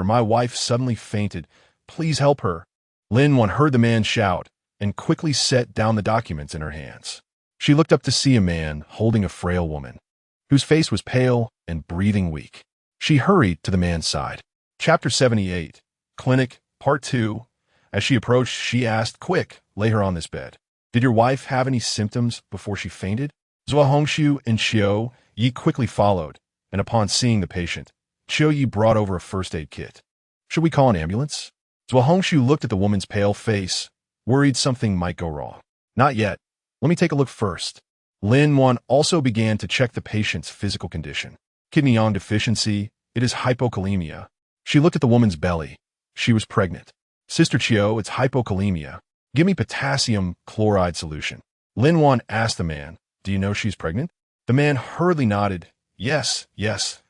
my wife suddenly fainted. Please help her." Lin-Wan heard the man shout and quickly set down the documents in her hands. She looked up to see a man holding a frail woman, whose face was pale and breathing weak. She hurried to the man's side. Chapter 78, Clinic, Part 2. As she approached, she asked, "Quick, lay her on this bed. Did your wife have any symptoms before she fainted?" Zhou Hongshu and Xiao Yi quickly followed, and upon seeing the patient, Xiao Yi brought over a first aid kit. "Should we call an ambulance?" Zhou Hongshu looked at the woman's pale face, worried something might go wrong. "Not yet. Let me take a look first." Lin Wan also began to check the patient's physical condition. Kidney ion deficiency, it is hypokalemia. She looked at the woman's belly. She was pregnant. "Sister Chio, it's hypokalemia. Give me potassium chloride solution." Lin Wan asked the man, "Do you know she's pregnant?" The man hurriedly nodded. Yes,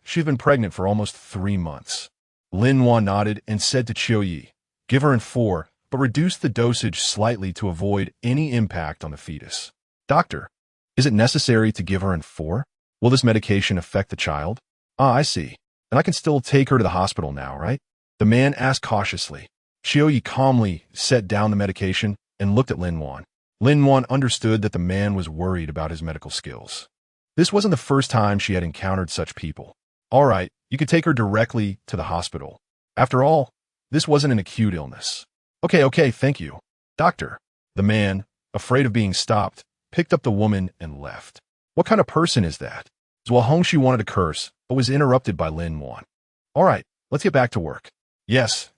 she's been pregnant for almost 3 months." Lin Wan nodded and said to Chio Yi, "Give her in 4, but reduce the dosage slightly to avoid any impact on the fetus." "Doctor, is it necessary to give her in 4? Will this medication affect the child?" "Ah, I see. And I can still take her to the hospital now, right?" The man asked cautiously. Chio Yi calmly set down the medication and looked at Lin Wan. Lin Wan understood that the man was worried about his medical skills. This wasn't the first time she had encountered such people. "All right, you could take her directly to the hospital. After all, this wasn't an acute illness." Okay, thank you. "Doctor." The man, afraid of being stopped, picked up the woman and left. "What kind of person is that?" Zhou Hongshu wanted to curse, but was interrupted by Lin Wan. "All right, let's get back to work." Yes,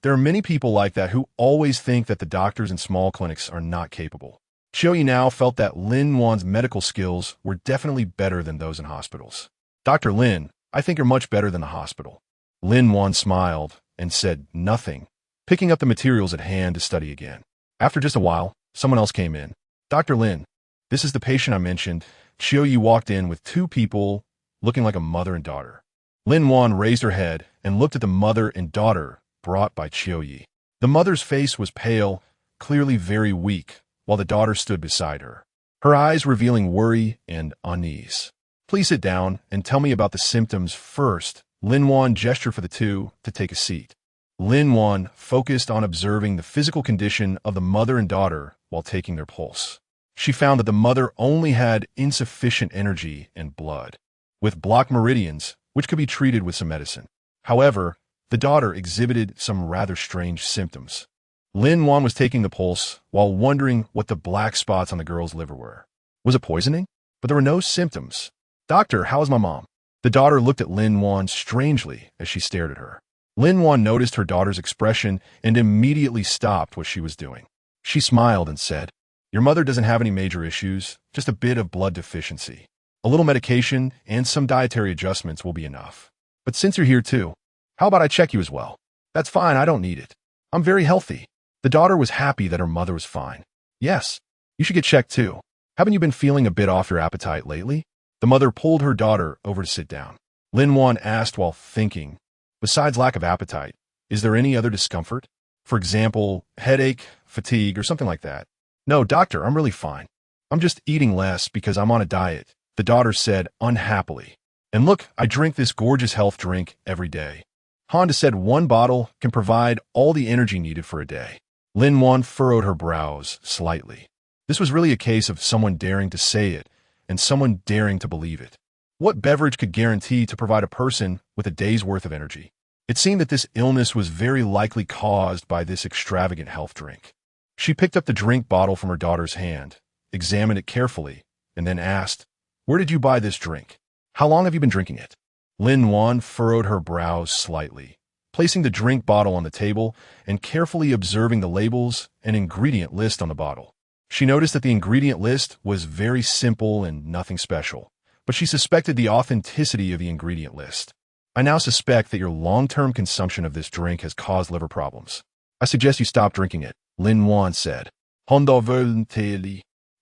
there are many people like that who always think that the doctors in small clinics are not capable. Xiao Yi now felt that Lin Wan's medical skills were definitely better than those in hospitals. "Dr. Lin, I think you're much better than the hospital." Lin Wan smiled and said nothing, picking up the materials at hand to study again. After just a while, someone else came in. "Dr. Lin, this is the patient I mentioned." Xiao Yi walked in with 2 people looking like a mother and daughter. Lin Wan raised her head and looked at the mother and daughter brought by Xiao Yi. The mother's face was pale, clearly very weak, while the daughter stood beside her, her eyes revealing worry and unease. "Please sit down and tell me about the symptoms first." Lin Wan gestured for the 2 to take a seat. Lin Wan focused on observing the physical condition of the mother and daughter while taking their pulse. She found that the mother only had insufficient energy and blood, with blocked meridians, which could be treated with some medicine. However, the daughter exhibited some rather strange symptoms. Lin Wan was taking the pulse while wondering what the black spots on the girl's liver were. Was it poisoning? But there were no symptoms. "Doctor, how is my mom?" The daughter looked at Lin Wan strangely as she stared at her. Lin Wan noticed her daughter's expression and immediately stopped what she was doing. She smiled and said, "Your mother doesn't have any major issues, just a bit of blood deficiency. A little medication and some dietary adjustments will be enough. But since you're here too, how about I check you as well?" "That's fine, I don't need it. I'm very healthy." The daughter was happy that her mother was fine. "Yes, you should get checked too. Haven't you been feeling a bit off your appetite lately?" The mother pulled her daughter over to sit down. Lin Wan asked while thinking, "Besides lack of appetite, is there any other discomfort? For example, headache, fatigue, or something like that?" "No, doctor, I'm really fine. I'm just eating less because I'm on a diet," the daughter said unhappily. "And look, I drink this gorgeous health drink every day." Honda said 1 bottle can provide all the energy needed for a day. Lin Wan furrowed her brows slightly. This was really a case of someone daring to say it and someone daring to believe it. What beverage could guarantee to provide a person with a day's worth of energy? It seemed that this illness was very likely caused by this extravagant health drink. She picked up the drink bottle from her daughter's hand, examined it carefully, and then asked, "Where did you buy this drink? How long have you been drinking it?" Lin Wan furrowed her brows slightly, placing the drink bottle on the table and carefully observing the labels and ingredient list on the bottle. She noticed that the ingredient list was very simple and nothing special, but she suspected the authenticity of the ingredient list. "I now suspect that your long-term consumption of this drink has caused liver problems. I suggest you stop drinking it," Lin Wan said.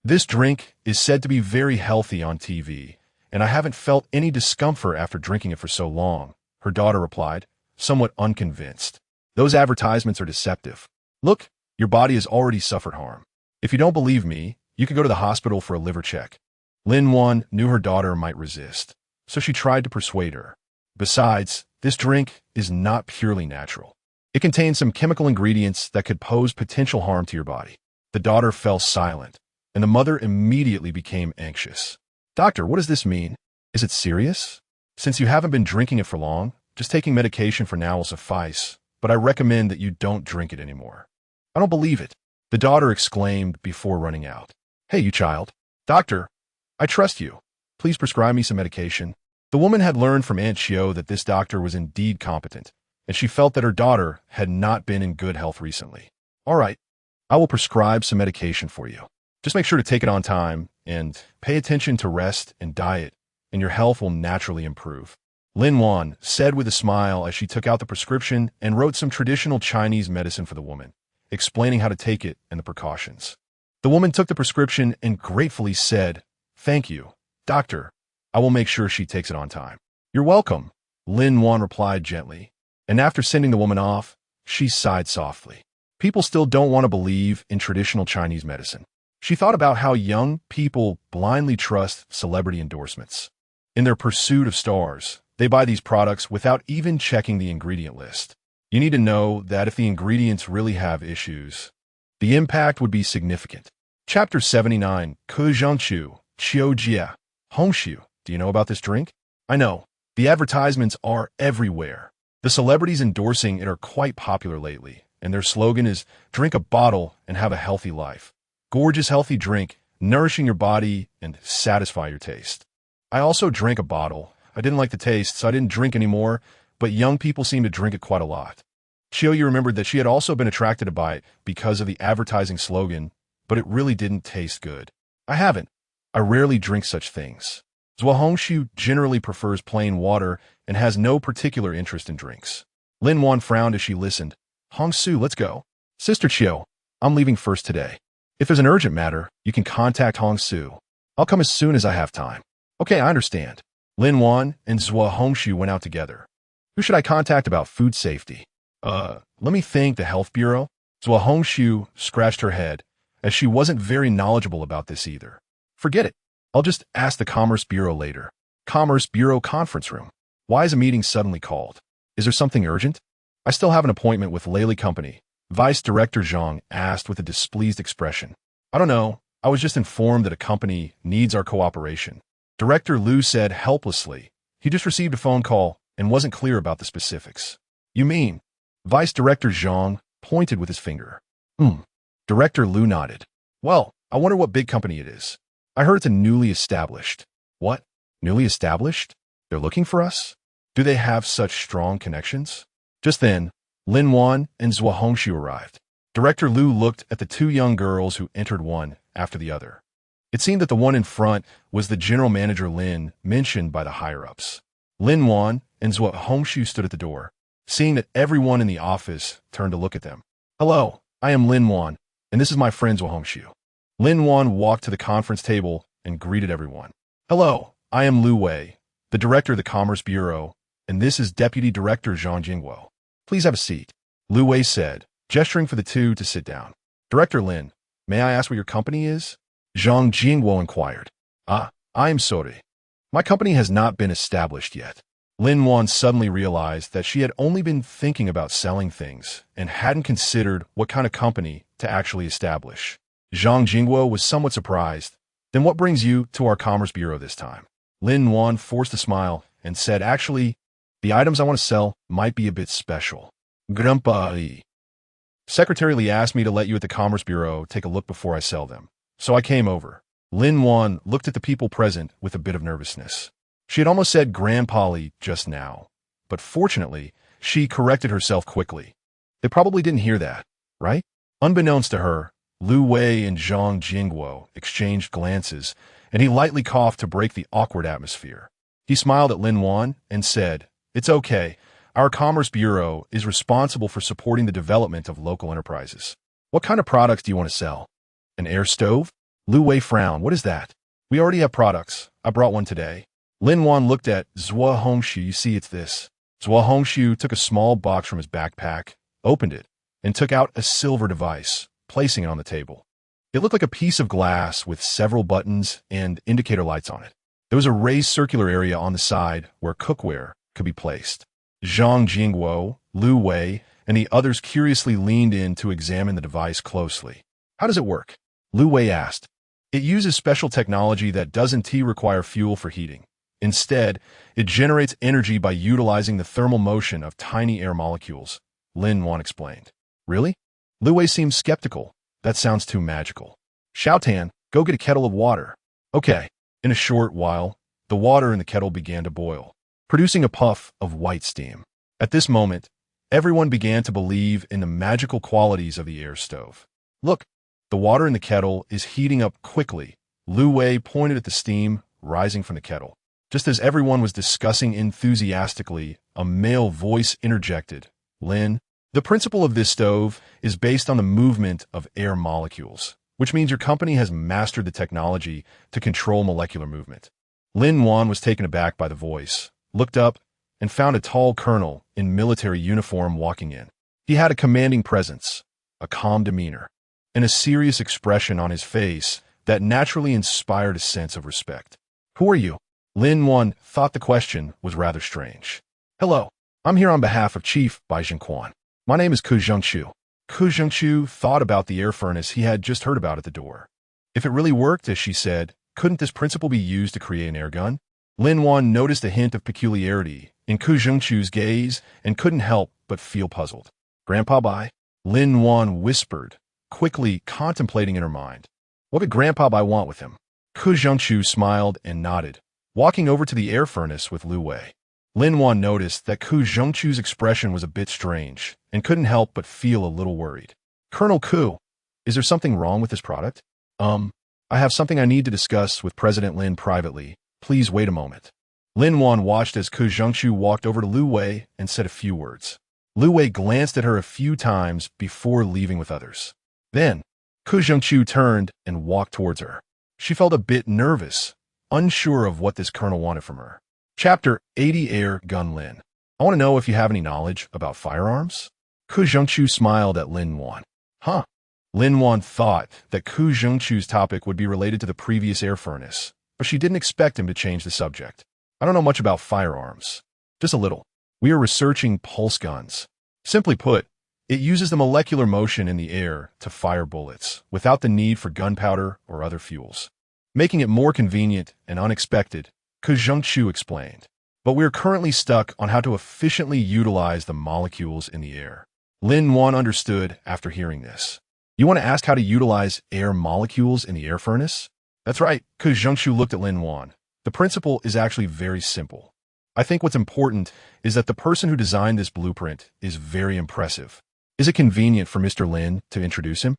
"This drink is said to be very healthy on TV, and I haven't felt any discomfort after drinking it for so long," her daughter replied, somewhat unconvinced. "Those advertisements are deceptive. Look, your body has already suffered harm. If you don't believe me, you could go to the hospital for a liver check." Lin Wan knew her daughter might resist, so she tried to persuade her. "Besides, this drink is not purely natural. It contains some chemical ingredients that could pose potential harm to your body." The daughter fell silent, and the mother immediately became anxious. "Doctor, what does this mean? Is it serious? Since you haven't been drinking it for long, just taking medication for now will suffice, but I recommend that you don't drink it anymore." "I don't believe it," the daughter exclaimed before running out. "Hey, you child. Doctor, I trust you. Please prescribe me some medication." The woman had learned from Aunt Chiu that this doctor was indeed competent, and she felt that her daughter had not been in good health recently. "All right, I will prescribe some medication for you. Just make sure to take it on time and pay attention to rest and diet, and your health will naturally improve," Lin Wan said with a smile as she took out the prescription and wrote some traditional Chinese medicine for the woman, explaining how to take it and the precautions. The woman took the prescription and gratefully said, "Thank you, doctor. I will make sure she takes it on time." "You're welcome," Lin Wan replied gently, and after sending the woman off, she sighed softly. People still don't want to believe in traditional Chinese medicine. She thought about how young people blindly trust celebrity endorsements. In their pursuit of stars, they buy these products without even checking the ingredient list. You need to know that if the ingredients really have issues, the impact would be significant. Chapter 79, Ke Zhangqiu, Qiu Jia, Hongshu. Do you know about this drink? I know. The advertisements are everywhere. The celebrities endorsing it are quite popular lately, and their slogan is, "Drink a bottle and have a healthy life." Gorgeous healthy drink, nourishing your body and satisfy your taste. I also drank a bottle. I didn't like the taste, so I didn't drink anymore, but young people seem to drink it quite a lot. Chiu remembered that she had also been attracted to buy it because of the advertising slogan, but it really didn't taste good. "I haven't. I rarely drink such things." Zhuo Hongshu generally prefers plain water and has no particular interest in drinks. Lin Wan frowned as she listened. "Hongsu, let's go." "Sister Chiu, I'm leaving first today. If there's an urgent matter, you can contact Hongsu. I'll come as soon as I have time." "Okay, I understand." Lin Wan and Zhuo Hongshu went out together. "Who should I contact about food safety?" Let me think, the health bureau?" Zhuo Hongshu scratched her head, as she wasn't very knowledgeable about this either. "Forget it. I'll just ask the Commerce Bureau later." Commerce Bureau conference room. Why is a meeting suddenly called? Is there something urgent? "I still have an appointment with Lely Company," Vice Director Zhang asked with a displeased expression. "I don't know. I was just informed that a company needs our cooperation." Director Liu said helplessly. He just received a phone call and wasn't clear about the specifics. "You mean?" Vice Director Zhang pointed with his finger. Director Liu nodded. "Well, I wonder what big company it is. I heard it's a newly established." "What? Newly established? They're looking for us? Do they have such strong connections?" Just then, Lin Wan and Zhuo Hongshu arrived. Director Liu looked at the two young girls who entered one after the other. It seemed that the one in front was the general manager Lin mentioned by the higher-ups. Lin Wan and Zhuo Hongshu stood at the door. Seeing that everyone in the office turned to look at them. "Hello, I am Lin Wan, and this is my friend Zhuo Hongshu." Lin Wan walked to the conference table and greeted everyone. "Hello, I am Lu Wei, the director of the Commerce Bureau, and this is Deputy Director Zhang Jingguo. Please have a seat," Lu Wei said, gesturing for the two to sit down. "Director Lin, may I ask what your company is?" Zhang Jingguo inquired. I am sorry. My company has not been established yet." Lin Wan suddenly realized that she had only been thinking about selling things and hadn't considered what kind of company to actually establish. Zhang Jingguo was somewhat surprised. "Then what brings you to our Commerce Bureau this time?" Lin Wan forced a smile and said, "Actually, the items I want to sell might be a bit special." Grandpa Secretary Li asked me to let you at the Commerce Bureau take a look before I sell them, so I came over. Lin Wan looked at the people present with a bit of nervousness. She had almost said Grandpa Li just now, but fortunately, she corrected herself quickly. They probably didn't hear that, right? Unbeknownst to her, Lu Wei and Zhang Jingguo exchanged glances, and he lightly coughed to break the awkward atmosphere. He smiled at Lin Wan and said, "It's okay. Our Commerce Bureau is responsible for supporting the development of local enterprises. What kind of products do you want to sell? An air stove?" Lu Wei frowned. "What is that?" "We already have products. I brought one today." Lin Wan looked at Zhuo Hongshu. "You see, it's this." Zhuo Hongshu took a small box from his backpack, opened it, and took out a silver device, placing it on the table. It looked like a piece of glass with several buttons and indicator lights on it. There was a raised circular area on the side where cookware could be placed. Zhang Jingguo, Lu Wei, and the others curiously leaned in to examine the device closely. "How does it work?" Lu Wei asked. "It uses special technology that doesn't require fuel for heating. Instead, it generates energy by utilizing the thermal motion of tiny air molecules, Lin-Wan explained. Really? Lu Wei seemed skeptical. That sounds too magical. Xiaotan, go get a kettle of water. Okay. In a short while, the water in the kettle began to boil, producing a puff of white steam. At this moment, everyone began to believe in the magical qualities of the air stove. Look, the water in the kettle is heating up quickly. Lu Wei pointed at the steam rising from the kettle. Just as everyone was discussing enthusiastically, a male voice interjected. Lin, the principle of this stove is based on the movement of air molecules, which means your company has mastered the technology to control molecular movement. Lin-Wan was taken aback by the voice, looked up, and found a tall colonel in military uniform walking in. He had a commanding presence, a calm demeanor, and a serious expression on his face that naturally inspired a sense of respect. Who are you? Lin-Wan thought the question was rather strange. Hello, I'm here on behalf of Chief Bai Zhengquan. My name is Ku Zhengqiu. Ku Zhengqiu thought about the air furnace he had just heard about at the door. If it really worked, as she said, couldn't this principle be used to create an air gun? Lin-Wan noticed a hint of peculiarity in Ku Zhengqiu's gaze and couldn't help but feel puzzled. Grandpa Bai? Lin-Wan whispered, quickly contemplating in her mind. What did Grandpa Bai want with him? Ku Zhengqiu smiled and nodded, walking over to the air furnace with Lu Wei. Lin-Wan noticed that Ku Zhengqiu's expression was a bit strange and couldn't help but feel a little worried. Colonel Ku, is there something wrong with this product? I have something I need to discuss with President Lin privately. Please wait a moment. Lin-Wan watched as Ku Zhengqiu walked over to Lu Wei and said a few words. Lu Wei glanced at her a few times before leaving with others. Then, Ku Zhengqiu turned and walked towards her. She felt a bit nervous, unsure of what this colonel wanted from her. Chapter 80 Air Gun Lin. I want to know if you have any knowledge about firearms? Ku Zhengqiu smiled at Lin-Wan. Huh. Lin-Wan thought that Ku Zhengqiu's topic would be related to the previous air furnace, but she didn't expect him to change the subject. I don't know much about firearms. Just a little. We are researching pulse guns. Simply put, it uses the molecular motion in the air to fire bullets without the need for gunpowder or other fuels, making it more convenient and unexpected, Ku Zhengqiu explained. But we are currently stuck on how to efficiently utilize the molecules in the air. Lin-Wan understood after hearing this. You want to ask how to utilize air molecules in the air furnace? That's right, Ku Zhengqiu looked at Lin-Wan. The principle is actually very simple. I think what's important is that the person who designed this blueprint is very impressive. Is it convenient for Mr. Lin to introduce him?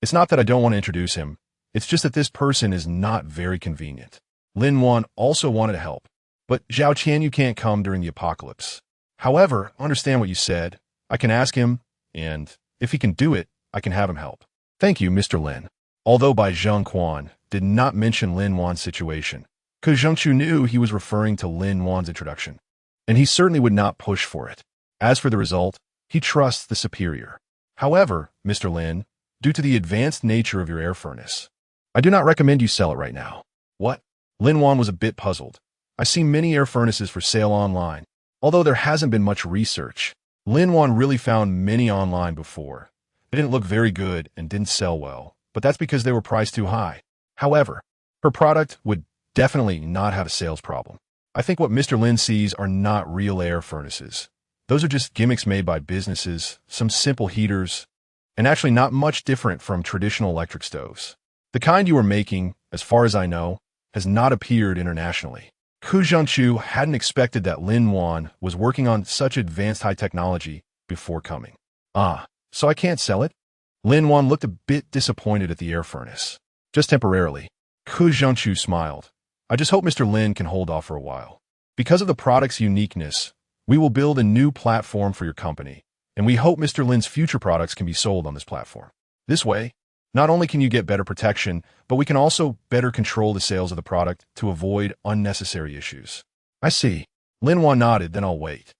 It's not that I don't want to introduce him. It's just that this person is not very convenient. Lin-Wan also wanted to help. But Zhao Qian, you can't come during the apocalypse. However, I understand what you said. I can ask him, and if he can do it, I can have him help. Thank you, Mr. Lin. Although Bai Zhengquan did not mention Lin-Wan's situation, Ku Zhengqiu knew he was referring to Lin-Wan's introduction, and he certainly would not push for it. As for the result, he trusts the superior. However, Mr. Lin, due to the advanced nature of your air furnace, I do not recommend you sell it right now. What? Lin-Wan was a bit puzzled. I see many air furnaces for sale online. Although there hasn't been much research, Lin-Wan really found many online before. They didn't look very good and didn't sell well, but that's because they were priced too high. However, her product would definitely not have a sales problem. I think what Mr. Lin sees are not real air furnaces. Those are just gimmicks made by businesses, some simple heaters, and actually not much different from traditional electric stoves. The kind you are making, as far as I know, has not appeared internationally. Ku Zhengqiu hadn't expected that Lin-Wan was working on such advanced high technology before coming. So I can't sell it? Lin-Wan looked a bit disappointed at the air furnace. Just temporarily. Ku Zhengqiu smiled. I just hope Mr. Lin can hold off for a while. Because of the product's uniqueness, we will build a new platform for your company, and we hope Mr. Lin's future products can be sold on this platform. This way, not only can you get better protection, but we can also better control the sales of the product to avoid unnecessary issues. I see. Lin-Wan nodded, then I'll wait.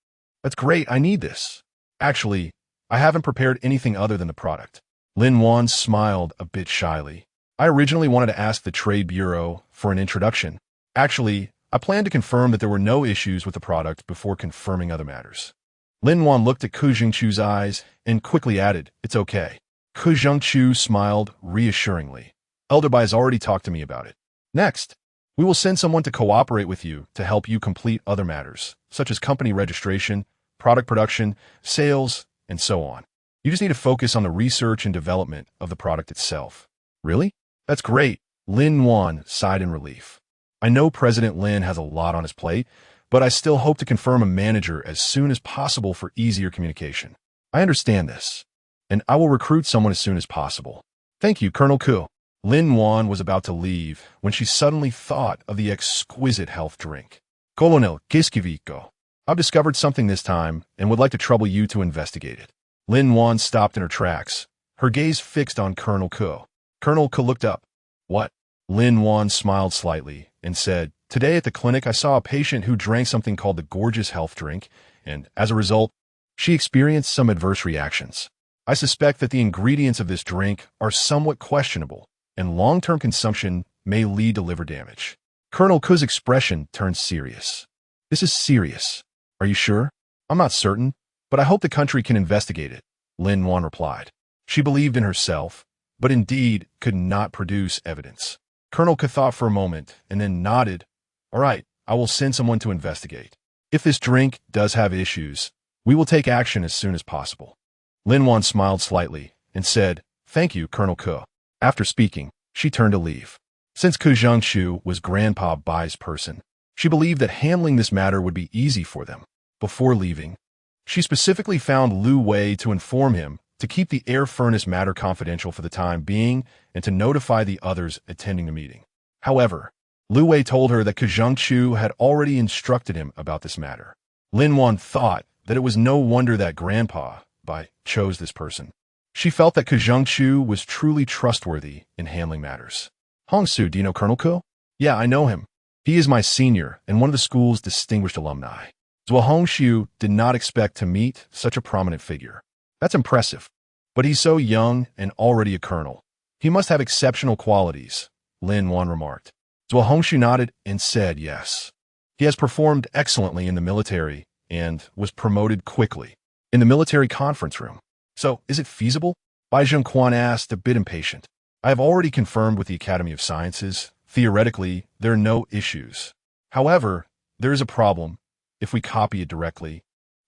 That's great, I need this. Actually, I haven't prepared anything other than the product. Lin-Wan smiled a bit shyly. I originally wanted to ask the Trade Bureau for an introduction. Actually, I planned to confirm that there were no issues with the product before confirming other matters. Lin-Wan looked at Ku Zhengqiu's eyes and quickly added, it's okay. Ku Zhengqiu smiled reassuringly. Elder Bai has already talked to me about it. Next, We will send someone to cooperate with you to help you complete other matters, such as company registration, product production, sales, and so on. You just need to focus on the research and development of the product itself. Really? That's great. Lin Wan sighed in relief. I know President Lin has a lot on his plate, but I still hope to confirm a manager as soon as possible for easier communication. I understand this, and I will recruit someone as soon as possible. Thank you, Colonel Ku. Lin Wan was about to leave when she suddenly thought of the exquisite health drink. Colonel Kiskiviko, I've discovered something this time and would like to trouble you to investigate it. Lin Wan stopped in her tracks, her gaze fixed on Colonel Ku. Colonel Ku looked up. What? Lin Wan smiled slightly and said, Today at the clinic I saw a patient who drank something called the gorgeous health drink, and as a result, she experienced some adverse reactions. I suspect that the ingredients of this drink are somewhat questionable, and long-term consumption may lead to liver damage. Colonel Ku's expression turned serious. This is serious. Are you sure? I'm not certain, but I hope the country can investigate it, Lin Wan replied. She believed in herself, but indeed could not produce evidence. Colonel Ku thought for a moment and then nodded. All right, I will send someone to investigate. If this drink does have issues, we will take action as soon as possible. Lin Wan smiled slightly and said, Thank you, Colonel Ku. After speaking, she turned to leave. Since Ku Zhengshu was Grandpa Bai's person, she believed that handling this matter would be easy for them. Before leaving, she specifically found Lu Wei to inform him to keep the air furnace matter confidential for the time being and to notify the others attending the meeting. However, Lu Wei told her that Ku Zhengshu had already instructed him about this matter. Lin Wan thought that it was no wonder that Grandpa Bai chose this person. She felt that Ku Zhengshu was truly trustworthy in handling matters. Hongsu, do you know Colonel Ku? Yeah, I know him. He is my senior and one of the school's distinguished alumni. Zhuo Hongxiu did not expect to meet such a prominent figure. That's impressive. But he's so young and already a colonel. He must have exceptional qualities, Lin Wan remarked. Zhuo Hongxiu nodded and said yes. He has performed excellently in the military and was promoted quickly in the military conference room. So, is it feasible? Bai Zhengquan asked, a bit impatient. I have already confirmed with the Academy of Sciences. Theoretically, there are no issues. However, there is a problem. If we copy it directly,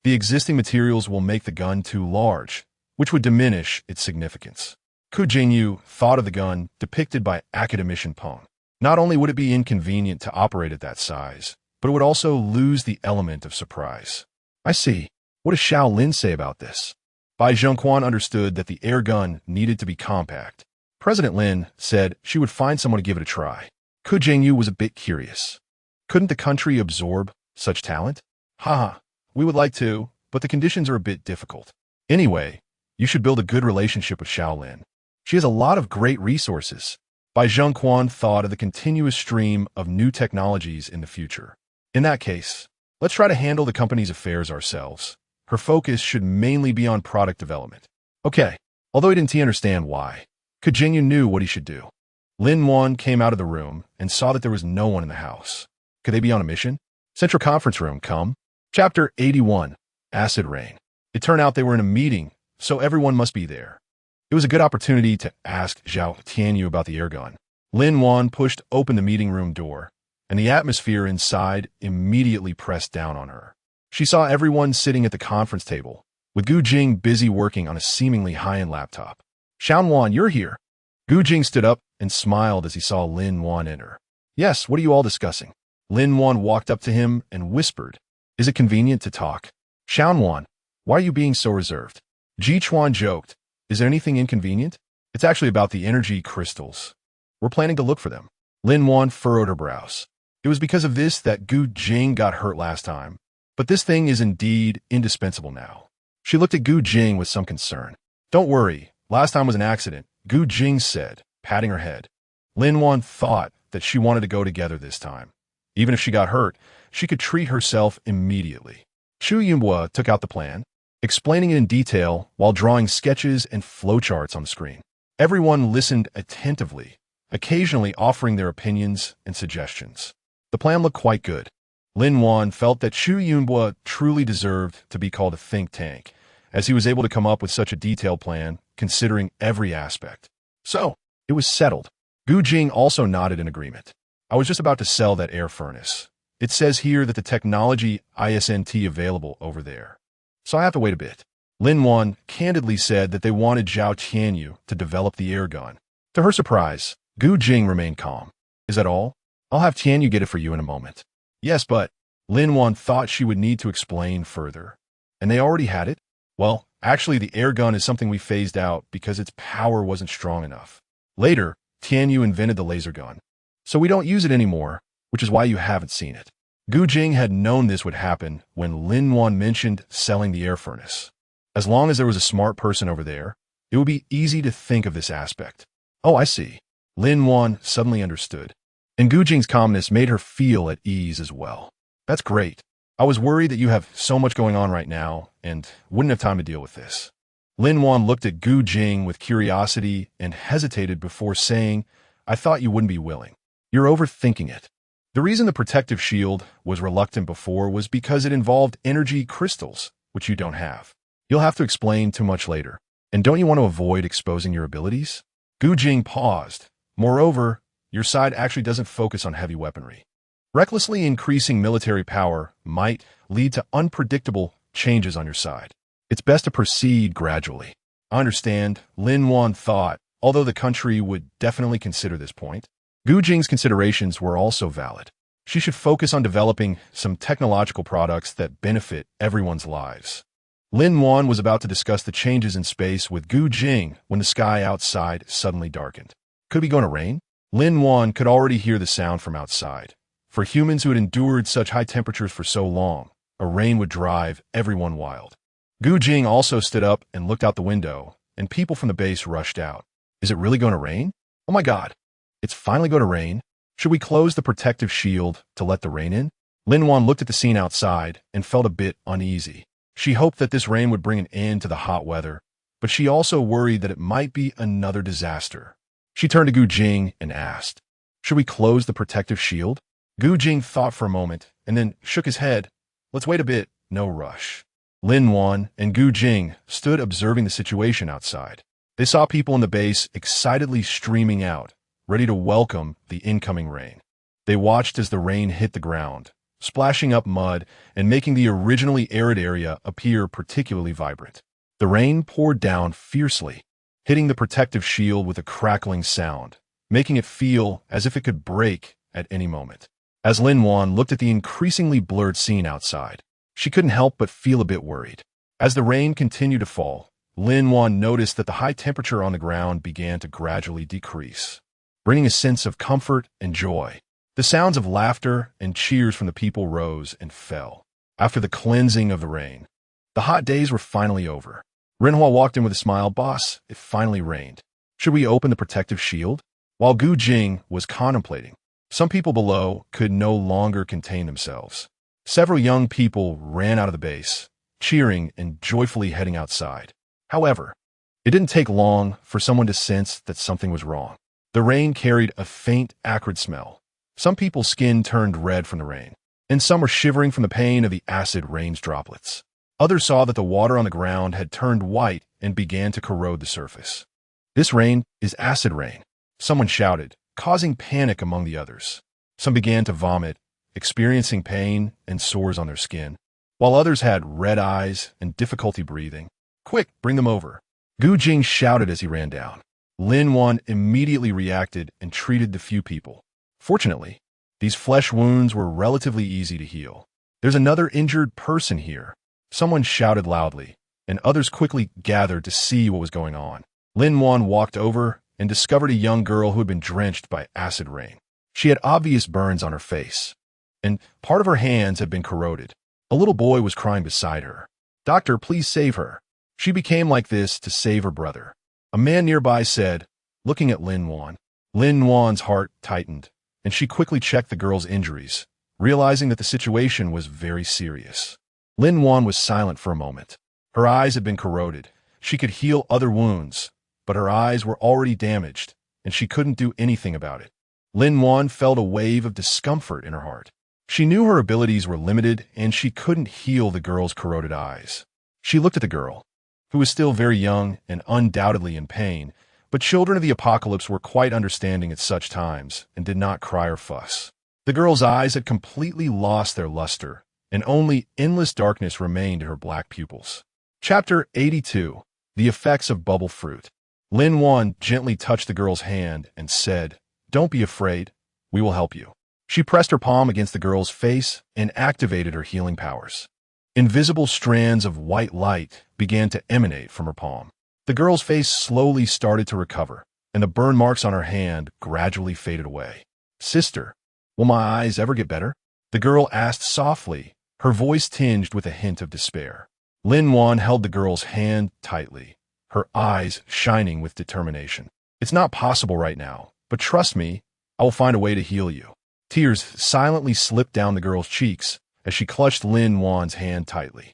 the existing materials will make the gun too large, which would diminish its significance. Ku Jingyu thought of the gun depicted by Academician Peng. Not only would it be inconvenient to operate at that size, but it would also lose the element of surprise. I see. What does Xiao Lin say about this? Bai Zhengquan understood that the air gun needed to be compact. President Lin said she would find someone to give it a try. Ku Jingyu was a bit curious. Couldn't the country absorb such talent? Haha, we would like to, but the conditions are a bit difficult. Anyway, you should build a good relationship with Xiao Lin. She has a lot of great resources. Bai Zhengquan thought of the continuous stream of new technologies in the future. In that case, let's try to handle the company's affairs ourselves. Her focus should mainly be on product development. Okay, although he didn't understand why, Ku Jingyu knew what he should do. Lin Wan came out of the room and saw that there was no one in the house. Could they be on a mission? Central Conference Room, come. Chapter 81, Acid Rain. It turned out they were in a meeting, so everyone must be there. It was a good opportunity to ask Zhao Tianyu about the airgun. Lin Wan pushed open the meeting room door, and the atmosphere inside immediately pressed down on her. She saw everyone sitting at the conference table, with Gu Jing busy working on a seemingly high-end laptop. Xiao Wan, you're here. Gu Jing stood up and smiled as he saw Lin Wan enter. Yes, what are you all discussing? Lin Wan walked up to him and whispered, Is it convenient to talk? Xiao Wan, why are you being so reserved? Ji Chuan joked, Is there anything inconvenient? It's actually about the energy crystals. We're planning to look for them. Lin Wan furrowed her brows. It was because of this that Gu Jing got hurt last time. But this thing is indeed indispensable now. She looked at Gu Jing with some concern. Don't worry, last time was an accident, Gu Jing said, patting her head. Lin Wan thought that she wanted to go together this time. Even if she got hurt, she could treat herself immediately. Chu Yunhua took out the plan, explaining it in detail while drawing sketches and flowcharts on the screen. Everyone listened attentively, occasionally offering their opinions and suggestions. The plan looked quite good. Lin Wan felt that Chu Yunhua truly deserved to be called a think tank, as he was able to come up with such a detailed plan, considering every aspect. So, it was settled. Gu Jing also nodded in agreement. I was just about to sell that air furnace. It says here that the technology isn't available over there. So I have to wait a bit. Lin candidly said that they wanted Zhao Tianyu to develop the air gun. To her surprise, Gu Jing remained calm. Is that all? I'll have Tianyu get it for you in a moment. Yes, but Lin thought she would need to explain further. And they already had it? Well, actually the air gun is something we phased out because its power wasn't strong enough. Later, Tianyu invented the laser gun. So we don't use it anymore, which is why you haven't seen it. Gu Jing had known this would happen when Lin mentioned selling the air furnace. As long as there was a smart person over there, it would be easy to think of this aspect. Oh, I see. Lin suddenly understood. And Gu Jing's calmness made her feel at ease as well. That's great. I was worried that you have so much going on right now and wouldn't have time to deal with this. Lin looked at Gu Jing with curiosity and hesitated before saying, I thought you wouldn't be willing. You're overthinking it. The reason the protective shield was reluctant before was because it involved energy crystals, which you don't have. You'll have to explain too much later. And don't you want to avoid exposing your abilities? Gu Jing paused. Moreover, your side actually doesn't focus on heavy weaponry. Recklessly increasing military power might lead to unpredictable changes on your side. It's best to proceed gradually. I understand, Lin thought, although the country would definitely consider this point. Gu Jing's considerations were also valid. She should focus on developing some technological products that benefit everyone's lives. Lin was about to discuss the changes in space with Gu Jing when the sky outside suddenly darkened. Could it be going to rain? Lin could already hear the sound from outside. For humans who had endured such high temperatures for so long, a rain would drive everyone wild. Gu Jing also stood up and looked out the window, and people from the base rushed out. Is it really going to rain? Oh my God. It's finally going to rain. Should we close the protective shield to let the rain in? Lin looked at the scene outside and felt a bit uneasy. She hoped that this rain would bring an end to the hot weather, but she also worried that it might be another disaster. She turned to Gu Jing and asked, should we close the protective shield? Gu Jing thought for a moment and then shook his head. Let's wait a bit, no rush. Lin and Gu Jing stood observing the situation outside. They saw people in the base excitedly streaming out, ready to welcome the incoming rain. They watched as the rain hit the ground, splashing up mud and making the originally arid area appear particularly vibrant. The rain poured down fiercely, hitting the protective shield with a crackling sound, making it feel as if it could break at any moment. As Lin looked at the increasingly blurred scene outside, she couldn't help but feel a bit worried. As the rain continued to fall, Lin noticed that the high temperature on the ground began to gradually decrease, bringing a sense of comfort and joy. The sounds of laughter and cheers from the people rose and fell. After the cleansing of the rain, the hot days were finally over. Renhua walked in with a smile. Boss, it finally rained. Should we open the protective shield? While Gu Jing was contemplating, some people below could no longer contain themselves. Several young people ran out of the base, cheering and joyfully heading outside. However, it didn't take long for someone to sense that something was wrong. The rain carried a faint, acrid smell. Some people's skin turned red from the rain, and some were shivering from the pain of the acid rain's droplets. Others saw that the water on the ground had turned white and began to corrode the surface. This rain is acid rain, someone shouted, causing panic among the others. Some began to vomit, experiencing pain and sores on their skin, while others had red eyes and difficulty breathing. Quick, bring them over. Gu Jing shouted as he ran down. Lin immediately reacted and treated the few people. Fortunately, these flesh wounds were relatively easy to heal. There's another injured person here. Someone shouted loudly, and others quickly gathered to see what was going on. Lin walked over and discovered a young girl who had been drenched by acid rain. She had obvious burns on her face, and part of her hands had been corroded. A little boy was crying beside her. Doctor, please save her. She became like this to save her brother. A man nearby said, looking at Lin Wan. Lin Wan's heart tightened, and she quickly checked the girl's injuries, realizing that the situation was very serious. Lin Wan was silent for a moment. Her eyes had been corroded. She could heal other wounds, but her eyes were already damaged, and she couldn't do anything about it. Lin Wan felt a wave of discomfort in her heart. She knew her abilities were limited, and she couldn't heal the girl's corroded eyes. She looked at the girl, who was still very young and undoubtedly in pain, But children of the apocalypse were quite understanding at such times and did not cry or fuss. The girl's eyes had completely lost their luster, and only endless darkness remained in her black pupils. Chapter 82. The Effects of Bubble Fruit. Lin-Wan gently touched the girl's hand and said, "Don't be afraid. We will help you." She pressed her palm against the girl's face and activated her healing powers. Invisible strands of white light began to emanate from her palm. The girl's face slowly started to recover, and the burn marks on her hand gradually faded away. "Sister, will my eyes ever get better?" the girl asked softly, her voice tinged with a hint of despair. Lin-Wan held the girl's hand tightly, her eyes shining with determination. "It's not possible right now, but trust me, I will find a way to heal you." Tears silently slipped down the girl's cheeks as she clutched Lin-Wan's hand tightly.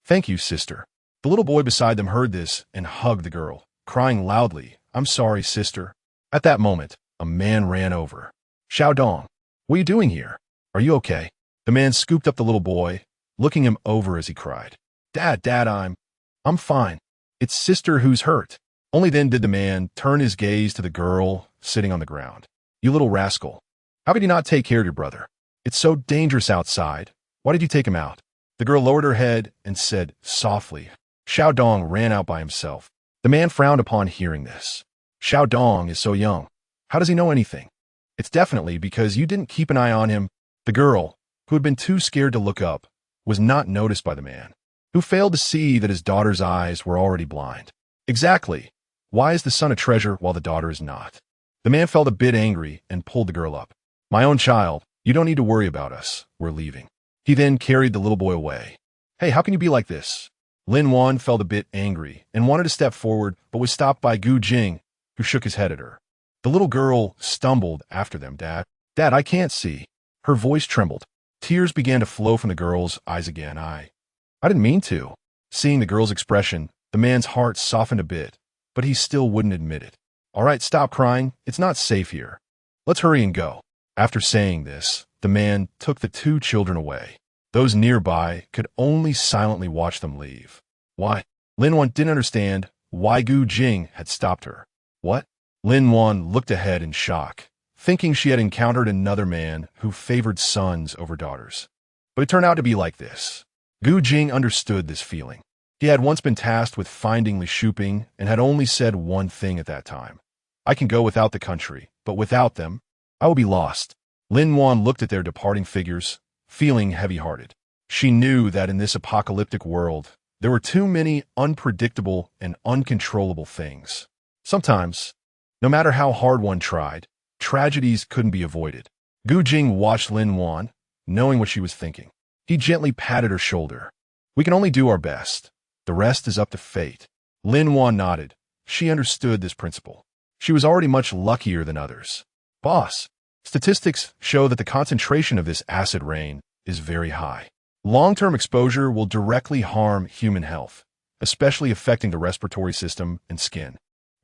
"Thank you, sister." The little boy beside them heard this and hugged the girl, crying loudly, "I'm sorry, sister." At that moment, a man ran over. "Xiaodong, what are you doing here? Are you okay?" The man scooped up the little boy, looking him over as he cried. Dad, I'm fine. It's sister who's hurt." Only then did the man turn his gaze to the girl sitting on the ground. "You little rascal. How could you not take care of your brother? It's so dangerous outside. Why did you take him out?" The girl lowered her head and said softly, "Xiaodong ran out by himself." The man frowned upon hearing this. "Xiaodong is so young. How does he know anything?" "It's definitely because you didn't keep an eye on him." The girl, who had been too scared to look up, was not noticed by the man, who failed to see that his daughter's eyes were already blind. "Exactly. Why is the son a treasure while the daughter is not?" The man felt a bit angry and pulled the girl up. "My own child, you don't need to worry about us. We're leaving." He then carried the little boy away. "Hey, how can you be like this?" Lin-Wan felt a bit angry and wanted to step forward, but was stopped by Gu Jing, who shook his head at her. The little girl stumbled after them. Dad, I can't see." Her voice trembled. Tears began to flow from the girl's eyes again. I didn't mean to." Seeing the girl's expression, the man's heart softened a bit, but he still wouldn't admit it. "All right, stop crying. It's not safe here. Let's hurry and go." After saying this, the man took the two children away. Those nearby could only silently watch them leave. Why? Lin-Wan didn't understand why Gu Jing had stopped her. What? Lin-Wan looked ahead in shock, thinking she had encountered another man who favored sons over daughters. But it turned out to be like this. Gu Jing understood this feeling. He had once been tasked with finding Li Shuping and had only said one thing at that time. "I can go without the country, but without them, I will be lost." Lin-Wan looked at their departing figures, feeling heavy-hearted. She knew that in this apocalyptic world, there were too many unpredictable and uncontrollable things. Sometimes, no matter how hard one tried, tragedies couldn't be avoided. Gu Jing watched Lin-Wan, knowing what she was thinking. He gently patted her shoulder. "We can only do our best. The rest is up to fate." Lin-Wan nodded. She understood this principle. She was already much luckier than others. "Boss, statistics show that the concentration of this acid rain is very high. Long-term exposure will directly harm human health, especially affecting the respiratory system and skin."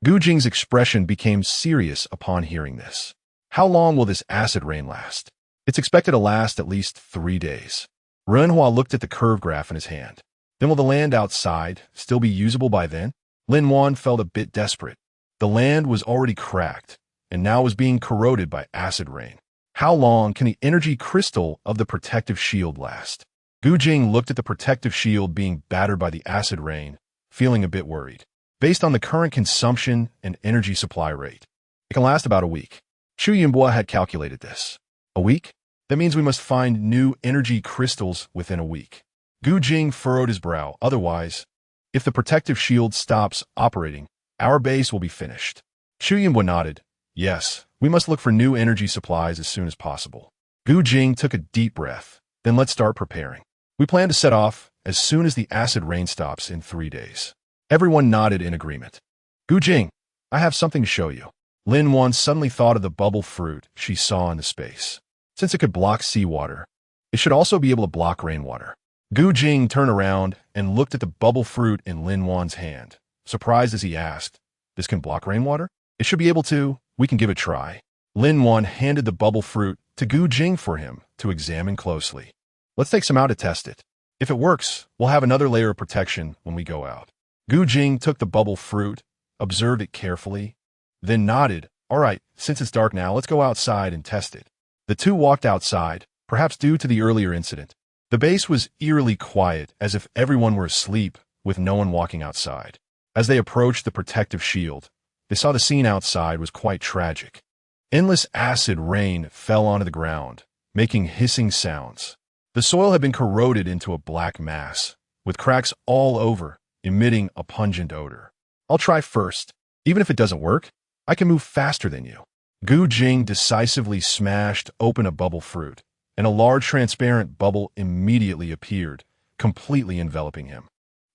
Gu Jing's expression became serious upon hearing this. "How long will this acid rain last?" "It's expected to last at least 3 days. Renhua looked at the curve graph in his hand. "Then will the land outside still be usable by then?" Lin-Wan felt a bit desperate. The land was already cracked, and now was being corroded by acid rain. How long can the energy crystal of the protective shield last? Gu Jing looked at the protective shield being battered by the acid rain, feeling a bit worried. Based on the current consumption and energy supply rate, it can last about a week. Chu Yunbua had calculated this. A week? That means we must find new energy crystals within a week. Gu Jing furrowed his brow. Otherwise, if the protective shield stops operating, our base will be finished. Chu Yunbua nodded. "Yes, we must look for new energy supplies as soon as possible." Gu Jing took a deep breath. "Then let's start preparing. We plan to set off as soon as the acid rain stops in 3 days." Everyone nodded in agreement. "Gu Jing, I have something to show you." Lin-Wan suddenly thought of the bubble fruit she saw in the space. Since it could block seawater, it should also be able to block rainwater. Gu Jing turned around and looked at the bubble fruit in Lin-Wan's hand, surprised as he asked, "This can block rainwater?" "It should be able to. We can give it a try." Lin-Wan handed the bubble fruit to Gu Jing for him to examine closely. "Let's take some out to test it. If it works, we'll have another layer of protection when we go out." Gu Jing took the bubble fruit, observed it carefully, then nodded. All right, since it's dark now, let's go outside and test it. The two walked outside, perhaps due to the earlier incident. The base was eerily quiet, as if everyone were asleep, with no one walking outside. As they approached the protective shield, they saw the scene outside was quite tragic. Endless acid rain fell onto the ground, making hissing sounds. The soil had been corroded into a black mass, with cracks all over, emitting a pungent odor. I'll try first. Even if it doesn't work, I can move faster than you. Gu Jing decisively smashed open a bubble fruit, and a large transparent bubble immediately appeared, completely enveloping him.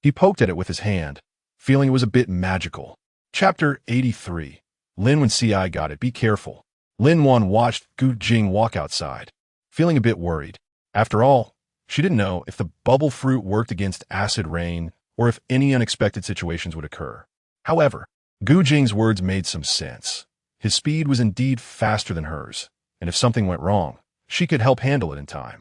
He poked at it with his hand, feeling it was a bit magical. Chapter 83. Lin Wen CI got it, be careful. Lin Wan watched Gu Jing walk outside, feeling a bit worried. After all, she didn't know if the bubble fruit worked against acid rain or if any unexpected situations would occur. However, Gu Jing's words made some sense. His speed was indeed faster than hers, and if something went wrong, she could help handle it in time.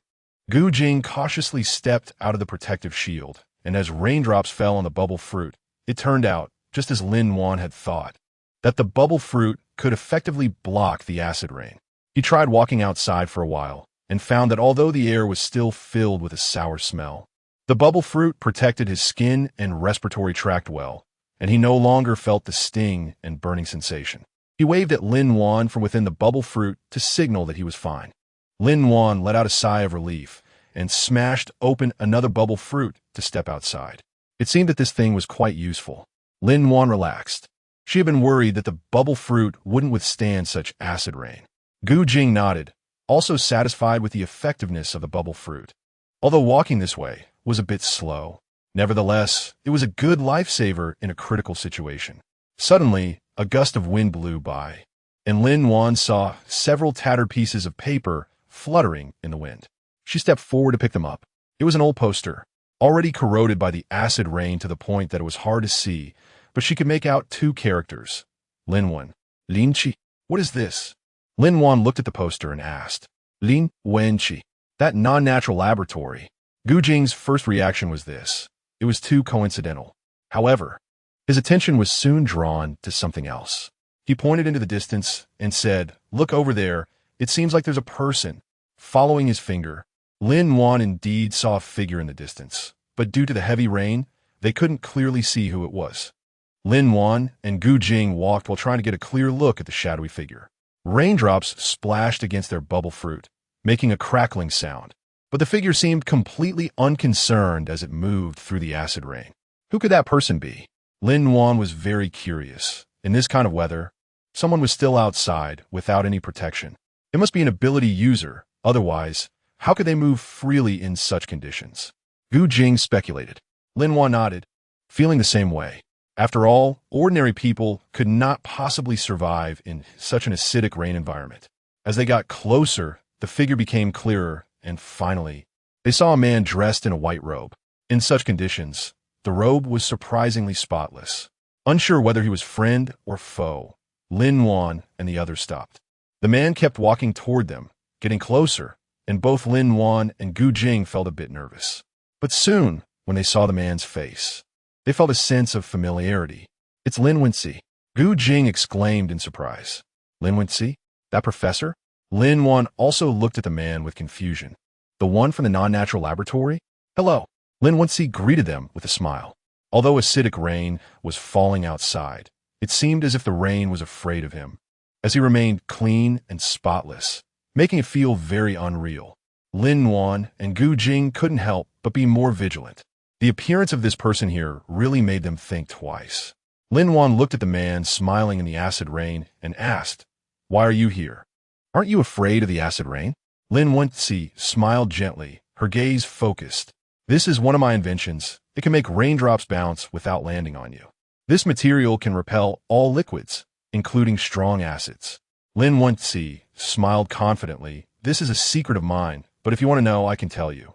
Gu Jing cautiously stepped out of the protective shield, and as raindrops fell on the bubble fruit, it turned out, just as Lin Wan had thought, that the bubble fruit could effectively block the acid rain. He tried walking outside for a while, and found that although the air was still filled with a sour smell, the bubble fruit protected his skin and respiratory tract well, and he no longer felt the sting and burning sensation. He waved at Lin Wan from within the bubble fruit to signal that he was fine. Lin Wan let out a sigh of relief and smashed open another bubble fruit to step outside. It seemed that this thing was quite useful. Lin Wan relaxed. She had been worried that the bubble fruit wouldn't withstand such acid rain. Gu Jing nodded, also satisfied with the effectiveness of the bubble fruit. Although walking this way was a bit slow, nevertheless, it was a good lifesaver in a critical situation. Suddenly, a gust of wind blew by, and Lin Wan saw several tattered pieces of paper fluttering in the wind. She stepped forward to pick them up. It was an old poster, already corroded by the acid rain to the point that it was hard to see, but she could make out two characters. Lin Wan. Lin Qi. What is this? Lin Wan looked at the poster and asked. Lin Wen Qi. That non-natural laboratory. Gu Jing's first reaction was this. It was too coincidental. However, his attention was soon drawn to something else. He pointed into the distance and said, "Look over there. It seems like there's a person." Following his finger, Lin Wan indeed saw a figure in the distance, but due to the heavy rain, they couldn't clearly see who it was. Lin Wan and Gu Jing walked while trying to get a clear look at the shadowy figure. Raindrops splashed against their bubble fruit, making a crackling sound, but the figure seemed completely unconcerned as it moved through the acid rain. Who could that person be? Lin Wan was very curious. In this kind of weather, someone was still outside without any protection. It must be an ability user, otherwise, how could they move freely in such conditions? Gu Jing speculated. Lin Wan nodded, feeling the same way. After all, ordinary people could not possibly survive in such an acidic rain environment. As they got closer, the figure became clearer, and finally, they saw a man dressed in a white robe. In such conditions, the robe was surprisingly spotless. Unsure whether he was friend or foe, Lin Wan and the others stopped. The man kept walking toward them, getting closer, and both Lin Wan and Gu Jing felt a bit nervous. But soon, when they saw the man's face, they felt a sense of familiarity. It's Lin Wenxi. Gu Jing exclaimed in surprise. Lin Wenxi? That professor? Lin Wan also looked at the man with confusion. The one from the non-natural laboratory? Hello. Lin Wenxi greeted them with a smile. Although acidic rain was falling outside, it seemed as if the rain was afraid of him, as he remained clean and spotless, making it feel very unreal. Lin Wan and Gu Jing couldn't help but be more vigilant. The appearance of this person here really made them think twice. Lin Wan looked at the man smiling in the acid rain and asked, "Why are you here? Aren't you afraid of the acid rain?" Lin Wenxi smiled gently, her gaze focused. "This is one of my inventions. It can make raindrops bounce without landing on you. This material can repel all liquids, including strong acids." Lin Wenxi smiled confidently. "This is a secret of mine, but if you want to know, I can tell you."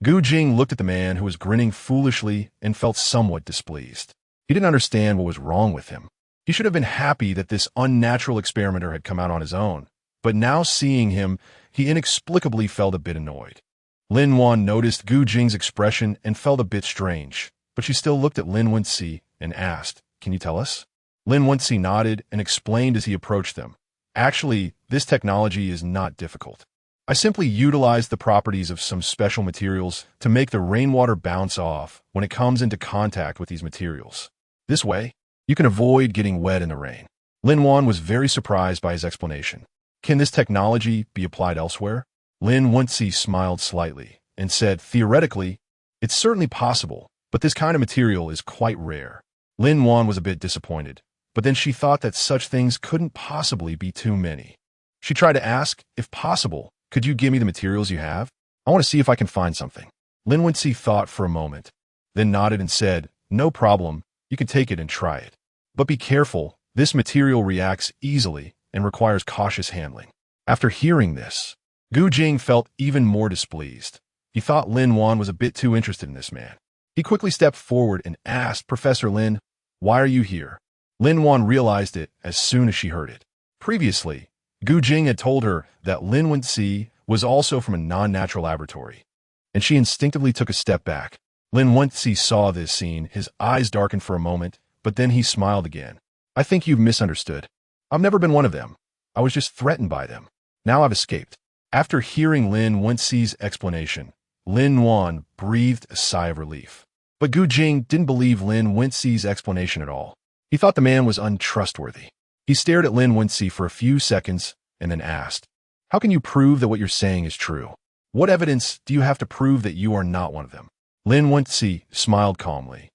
Gu Jing looked at the man who was grinning foolishly and felt somewhat displeased. He didn't understand what was wrong with him. He should have been happy that this unnatural experimenter had come out on his own, but now seeing him, he inexplicably felt a bit annoyed. Lin Wan noticed Gu Jing's expression and felt a bit strange, but she still looked at Lin Wenxi and asked, "Can you tell us?" Lin Wensi nodded and explained as he approached them. Actually, this technology is not difficult. I simply utilize the properties of some special materials to make the rainwater bounce off when it comes into contact with these materials. This way, you can avoid getting wet in the rain. Lin Wan was very surprised by his explanation. Can this technology be applied elsewhere? Lin Wensi smiled slightly and said, theoretically, it's certainly possible, but this kind of material is quite rare. Lin Wan was a bit disappointed, but then she thought that such things couldn't possibly be too many. She tried to ask, if possible, could you give me the materials you have? I want to see if I can find something. Lin Wensi thought for a moment, then nodded and said, no problem, you can take it and try it. But be careful, this material reacts easily and requires cautious handling. After hearing this, Gu Jing felt even more displeased. He thought Lin Wan was a bit too interested in this man. He quickly stepped forward and asked, Professor Lin, why are you here? Lin Wan realized it as soon as she heard it. Previously, Gu Jing had told her that Lin Wensi was also from a non-natural laboratory, and she instinctively took a step back. Lin Wensi saw this scene, his eyes darkened for a moment, but then he smiled again. I think you've misunderstood. I've never been one of them. I was just threatened by them. Now I've escaped. After hearing Lin Wensi's explanation, Lin Wan breathed a sigh of relief. But Gu Jing didn't believe Lin Wensi's explanation at all. He thought the man was untrustworthy. He stared at Lin Wensi for a few seconds and then asked, how can you prove that what you're saying is true? What evidence do you have to prove that you are not one of them? Lin Wensi smiled calmly.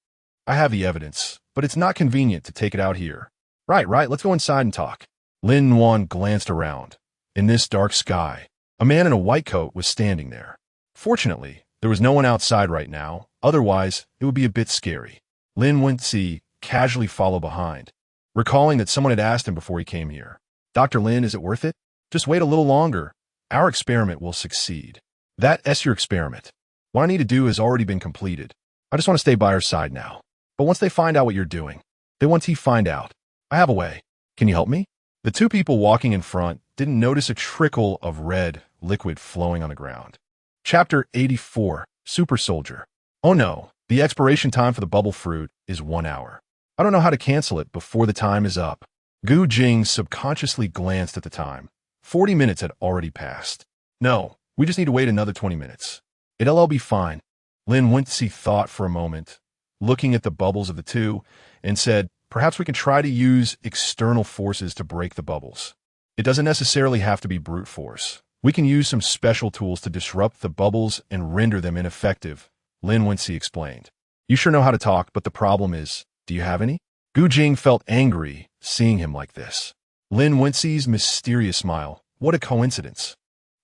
I have the evidence, but it's not convenient to take it out here. Right, let's go inside and talk. Lin Wan glanced around. In this dark sky, a man in a white coat was standing there. Fortunately, there was no one outside right now, otherwise it would be a bit scary. Lin Wensi casually followed behind, recalling that someone had asked him before he came here. Dr. Lin, is it worth it? Just wait a little longer. Our experiment will succeed. That's your experiment. What I need to do has already been completed. I just want to stay by our side now. But once they find out what you're doing, once he find out, I have a way. Can you help me? The two people walking in front didn't notice a trickle of red liquid flowing on the ground. Chapter 84, Super Soldier. Oh no, the expiration time for the bubble fruit is 1 hour. I don't know how to cancel it before the time is up. Gu Jing subconsciously glanced at the time. 40 minutes had already passed. No, we just need to wait another 20 minutes. It'll all be fine. Lin Wensi thought for a moment, looking at the bubbles of the two, and said, perhaps we can try to use external forces to break the bubbles. It doesn't necessarily have to be brute force. We can use some special tools to disrupt the bubbles and render them ineffective, Lin Wensi explained. You sure know how to talk, but the problem is, do you have any? Gu Jing felt angry seeing him like this. Lin Wensi's mysterious smile. What a coincidence.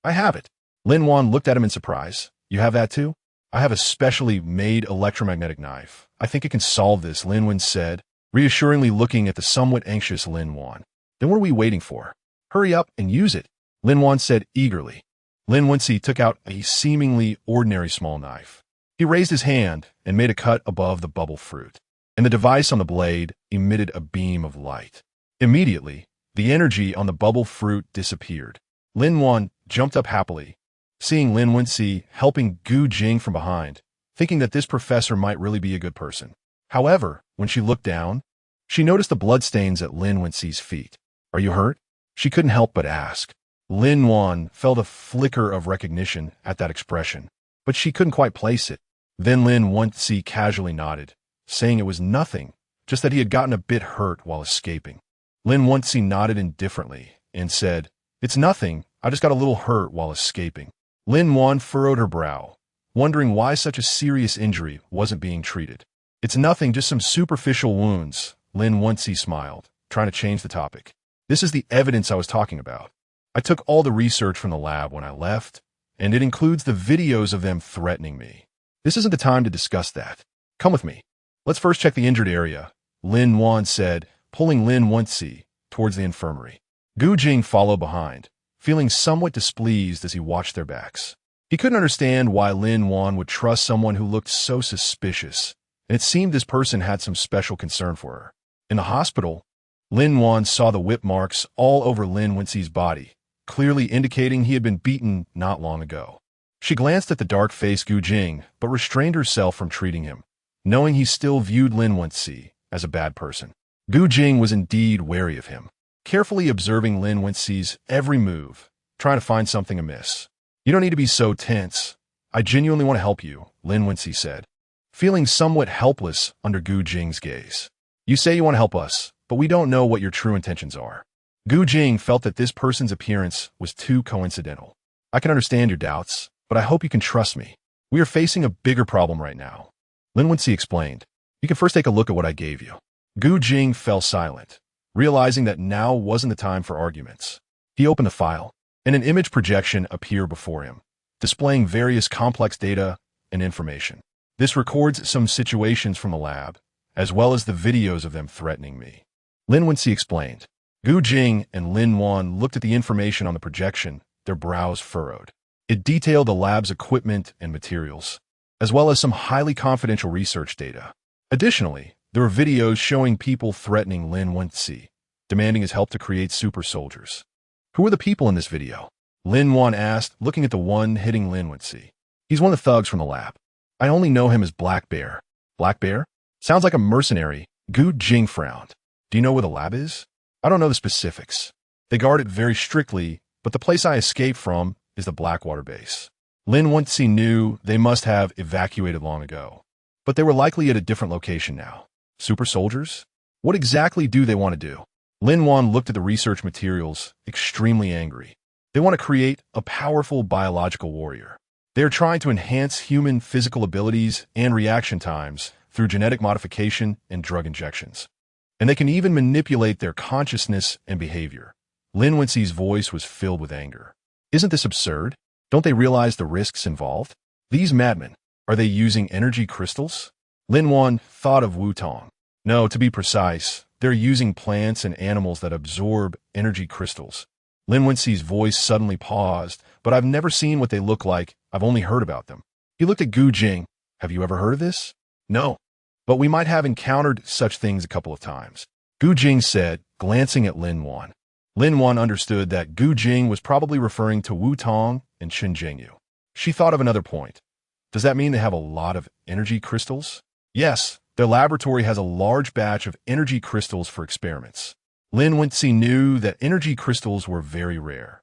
I have it. Lin Wan looked at him in surprise. You have that too? I have a specially made electromagnetic knife. I think it can solve this, Lin Wan said, reassuringly looking at the somewhat anxious Lin Wan. Then what are we waiting for? Hurry up and use it, Lin Wan said eagerly. Lin Wensi took out a seemingly ordinary small knife. He raised his hand and made a cut above the bubble fruit, and the device on the blade emitted a beam of light. Immediately, the energy on the bubble fruit disappeared. Lin Wan jumped up happily, seeing Lin Wensi helping Gu Jing from behind, thinking that this professor might really be a good person. However, when she looked down, she noticed the bloodstains at Lin Wensi's feet. Are you hurt? She couldn't help but ask. Lin Wan felt a flicker of recognition at that expression, but she couldn't quite place it. Then Lin Wensi casually nodded, saying it was nothing, just that he had gotten a bit hurt while escaping. Lin Wensi nodded indifferently and said, it's nothing, I just got a little hurt while escaping. Lin Wan furrowed her brow, wondering why such a serious injury wasn't being treated. It's nothing, just some superficial wounds, Lin Wensi smiled, trying to change the topic. This is the evidence I was talking about. I took all the research from the lab when I left, and it includes the videos of them threatening me. This isn't the time to discuss that. Come with me. Let's first check the injured area, Lin Wan said, pulling Lin Wensi towards the infirmary. Gu Jing followed behind, feeling somewhat displeased as he watched their backs. He couldn't understand why Lin Wan would trust someone who looked so suspicious, and it seemed this person had some special concern for her. In the hospital, Lin Wan saw the whip marks all over Lin Wensi's body, clearly indicating he had been beaten not long ago. She glanced at the dark-faced Gu Jing, but restrained herself from treating him, knowing he still viewed Lin Wensi as a bad person. Gu Jing was indeed wary of him, carefully observing Lin Wenxi's every move, trying to find something amiss. You don't need to be so tense. I genuinely want to help you, Lin Wenxi said, feeling somewhat helpless under Gu Jing's gaze. You say you want to help us, but we don't know what your true intentions are. Gu Jing felt that this person's appearance was too coincidental. I can understand your doubts, but I hope you can trust me. We are facing a bigger problem right now. Lin Wenxi explained. You can first take a look at what I gave you. Gu Jing fell silent, realizing that now wasn't the time for arguments. He opened the file, and an image projection appeared before him, displaying various complex data and information. This records some situations from the lab, as well as the videos of them threatening me. Lin Wenxi explained. Gu Jing and Lin Wan looked at the information on the projection, their brows furrowed. It detailed the lab's equipment and materials, as well as some highly confidential research data. Additionally, there were videos showing people threatening Lin Wenxi, demanding his help to create super soldiers. Who are the people in this video? Lin Wan asked, looking at the one hitting Lin Wenxi. He's one of the thugs from the lab. I only know him as Black Bear. Black Bear? Sounds like a mercenary. Gu Jing frowned. Do you know where the lab is? I don't know the specifics. They guard it very strictly, but the place I escaped from is the Blackwater base. Lin Wenxi knew they must have evacuated long ago, but they were likely at a different location now. Super soldiers? What exactly do they want to do? Lin Wan looked at the research materials, extremely angry. They want to create a powerful biological warrior. They are trying to enhance human physical abilities and reaction times through genetic modification and drug injections. And they can even manipulate their consciousness and behavior. Lin Wenxi's voice was filled with anger. Isn't this absurd? Don't they realize the risks involved? These madmen, are they using energy crystals? Lin Wan thought of Wu Tong. No, to be precise, they're using plants and animals that absorb energy crystals. Lin Wenxi's voice suddenly paused, but I've never seen what they look like. I've only heard about them. He looked at Gu Jing. Have you ever heard of this? No. But we might have encountered such things a couple of times. Gu Jing said, glancing at Lin Wan. Lin Wan understood that Gu Jing was probably referring to Wu Tong and Chen Jingyu. She thought of another point. Does that mean they have a lot of energy crystals? Yes, their laboratory has a large batch of energy crystals for experiments. Lin Wenxi knew that energy crystals were very rare.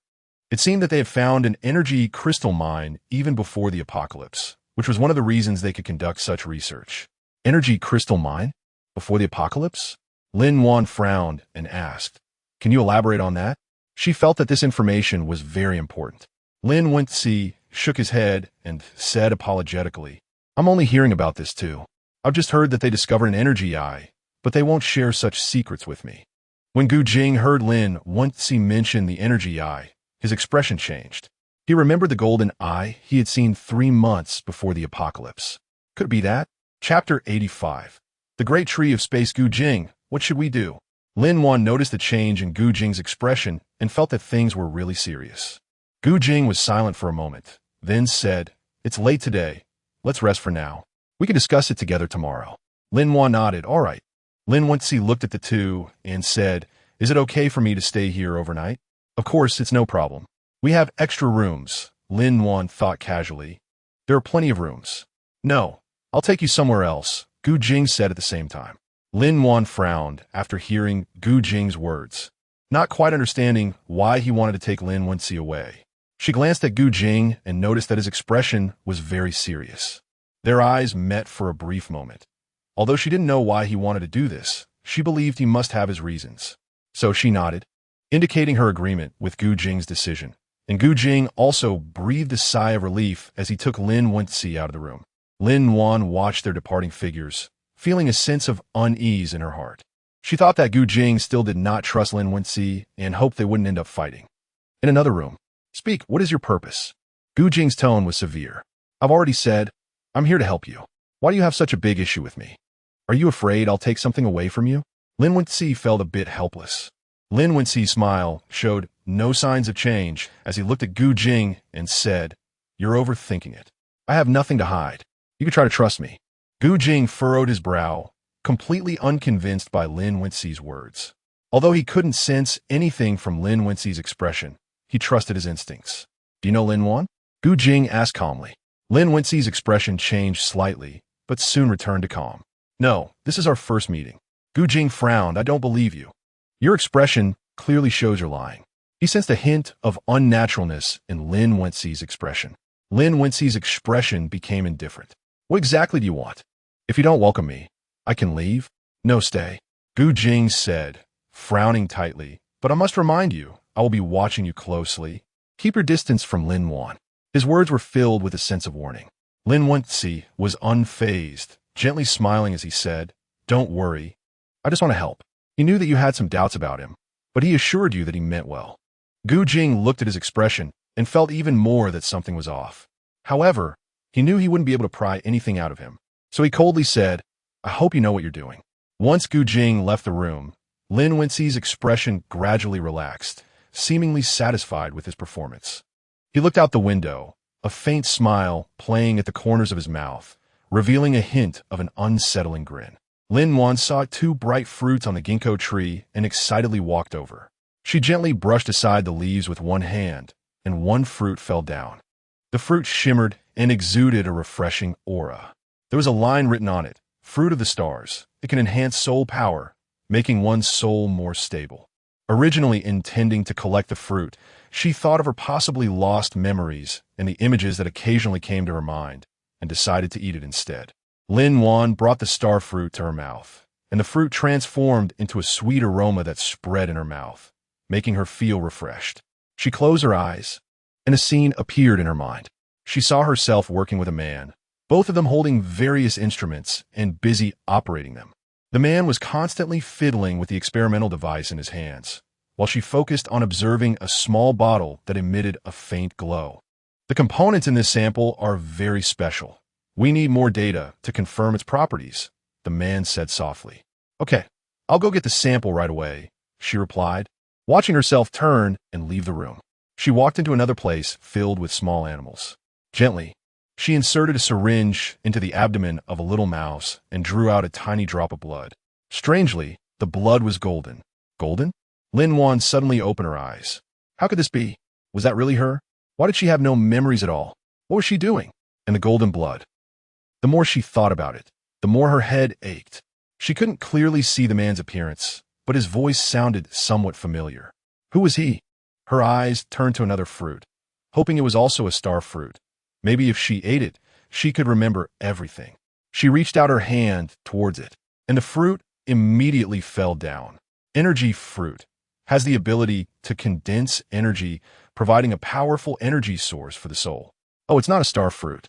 It seemed that they had found an energy crystal mine even before the apocalypse, which was one of the reasons they could conduct such research. Energy crystal mine? Before the apocalypse? Lin Wan frowned and asked, can you elaborate on that? She felt that this information was very important. Lin Wenxi shook his head and said apologetically, I'm only hearing about this too. I've just heard that they discovered an energy eye, but they won't share such secrets with me. When Gu Jing heard Lin Wenxi mention the energy eye, his expression changed. He remembered the golden eye he had seen 3 months before the apocalypse. Could it be that? Chapter 85. The Great Tree of Space. Gu Jing, what should we do? Lin Wan noticed the change in Gu Jing's expression and felt that things were really serious. Gu Jing was silent for a moment, then said, it's late today. Let's rest for now. We can discuss it together tomorrow. Lin Wan nodded. All right. Lin Wenxi looked at the two and said, is it okay for me to stay here overnight? Of course, it's no problem. We have extra rooms. Lin Wan thought casually. There are plenty of rooms. No, I'll take you somewhere else, Gu Jing said at the same time. Lin Wan frowned after hearing Gu Jing's words, not quite understanding why he wanted to take Lin Wenxi away. She glanced at Gu Jing and noticed that his expression was very serious. Their eyes met for a brief moment. Although she didn't know why he wanted to do this, she believed he must have his reasons. So she nodded, indicating her agreement with Gu Jing's decision. And Gu Jing also breathed a sigh of relief as he took Lin Wenxi out of the room. Lin Wan watched their departing figures, feeling a sense of unease in her heart. She thought that Gu Jing still did not trust Lin Wenxi and hoped they wouldn't end up fighting. In another room. Speak, what is your purpose? Gu Jing's tone was severe. I've already said, I'm here to help you. Why do you have such a big issue with me? Are you afraid I'll take something away from you? Lin Wenxi felt a bit helpless. Lin Wenxi's smile showed no signs of change as he looked at Gu Jing and said, you're overthinking it. I have nothing to hide. You can try to trust me. Gu Jing furrowed his brow, completely unconvinced by Lin Wenxi's words. Although he couldn't sense anything from Lin Wenxi's expression, he trusted his instincts. Do you know Lin Wan? Gu Jing asked calmly. Lin Wenxi's expression changed slightly, but soon returned to calm. No, this is our first meeting. Gu Jing frowned. I don't believe you. Your expression clearly shows you're lying. He sensed a hint of unnaturalness in Lin Wenxi's expression. Lin Wenxi's expression became indifferent. What exactly do you want? If you don't welcome me, I can leave? No, stay. Gu Jing said, frowning tightly. But I must remind you, I will be watching you closely. Keep your distance from Lin Wan. His words were filled with a sense of warning. Lin Wenxi was unfazed, gently smiling as he said, Don't worry. I just want to help. He knew that you had some doubts about him, but he assured you that he meant well. Gu Jing looked at his expression and felt even more that something was off. However, he knew he wouldn't be able to pry anything out of him, so he coldly said, I hope you know what you're doing. Once Gu Jing left the room, Lin Wenxi's expression gradually relaxed, seemingly satisfied with his performance. He looked out the window, a faint smile playing at the corners of his mouth, revealing a hint of an unsettling grin. Lin Wan saw 2 bright fruits on the ginkgo tree and excitedly walked over. She gently brushed aside the leaves with one hand, and one fruit fell down. The fruit shimmered and exuded a refreshing aura. There was a line written on it, Fruit of the Stars. It can enhance soul power, making one's soul more stable. Originally intending to collect the fruit, she thought of her possibly lost memories and the images that occasionally came to her mind, and decided to eat it instead. Lin Wan brought the star fruit to her mouth, and the fruit transformed into a sweet aroma that spread in her mouth, making her feel refreshed. She closed her eyes, and a scene appeared in her mind. She saw herself working with a man, both of them holding various instruments and busy operating them. The man was constantly fiddling with the experimental device in his hands, while she focused on observing a small bottle that emitted a faint glow. The components in this sample are very special. We need more data to confirm its properties, the man said softly. Okay, I'll go get the sample right away, she replied, watching herself turn and leave the room. She walked into another place filled with small animals. Gently, she inserted a syringe into the abdomen of a little mouse and drew out a tiny drop of blood. Strangely, the blood was golden. Golden? Lin Wan suddenly opened her eyes. How could this be? Was that really her? Why did she have no memories at all? What was she doing? And the golden blood. The more she thought about it, the more her head ached. She couldn't clearly see the man's appearance, but his voice sounded somewhat familiar. Who was he? Her eyes turned to another fruit, hoping it was also a star fruit. Maybe if she ate it, she could remember everything. She reached out her hand towards it, and the fruit immediately fell down. Energy fruit has the ability to condense energy, providing a powerful energy source for the soul. Oh, it's not a star fruit.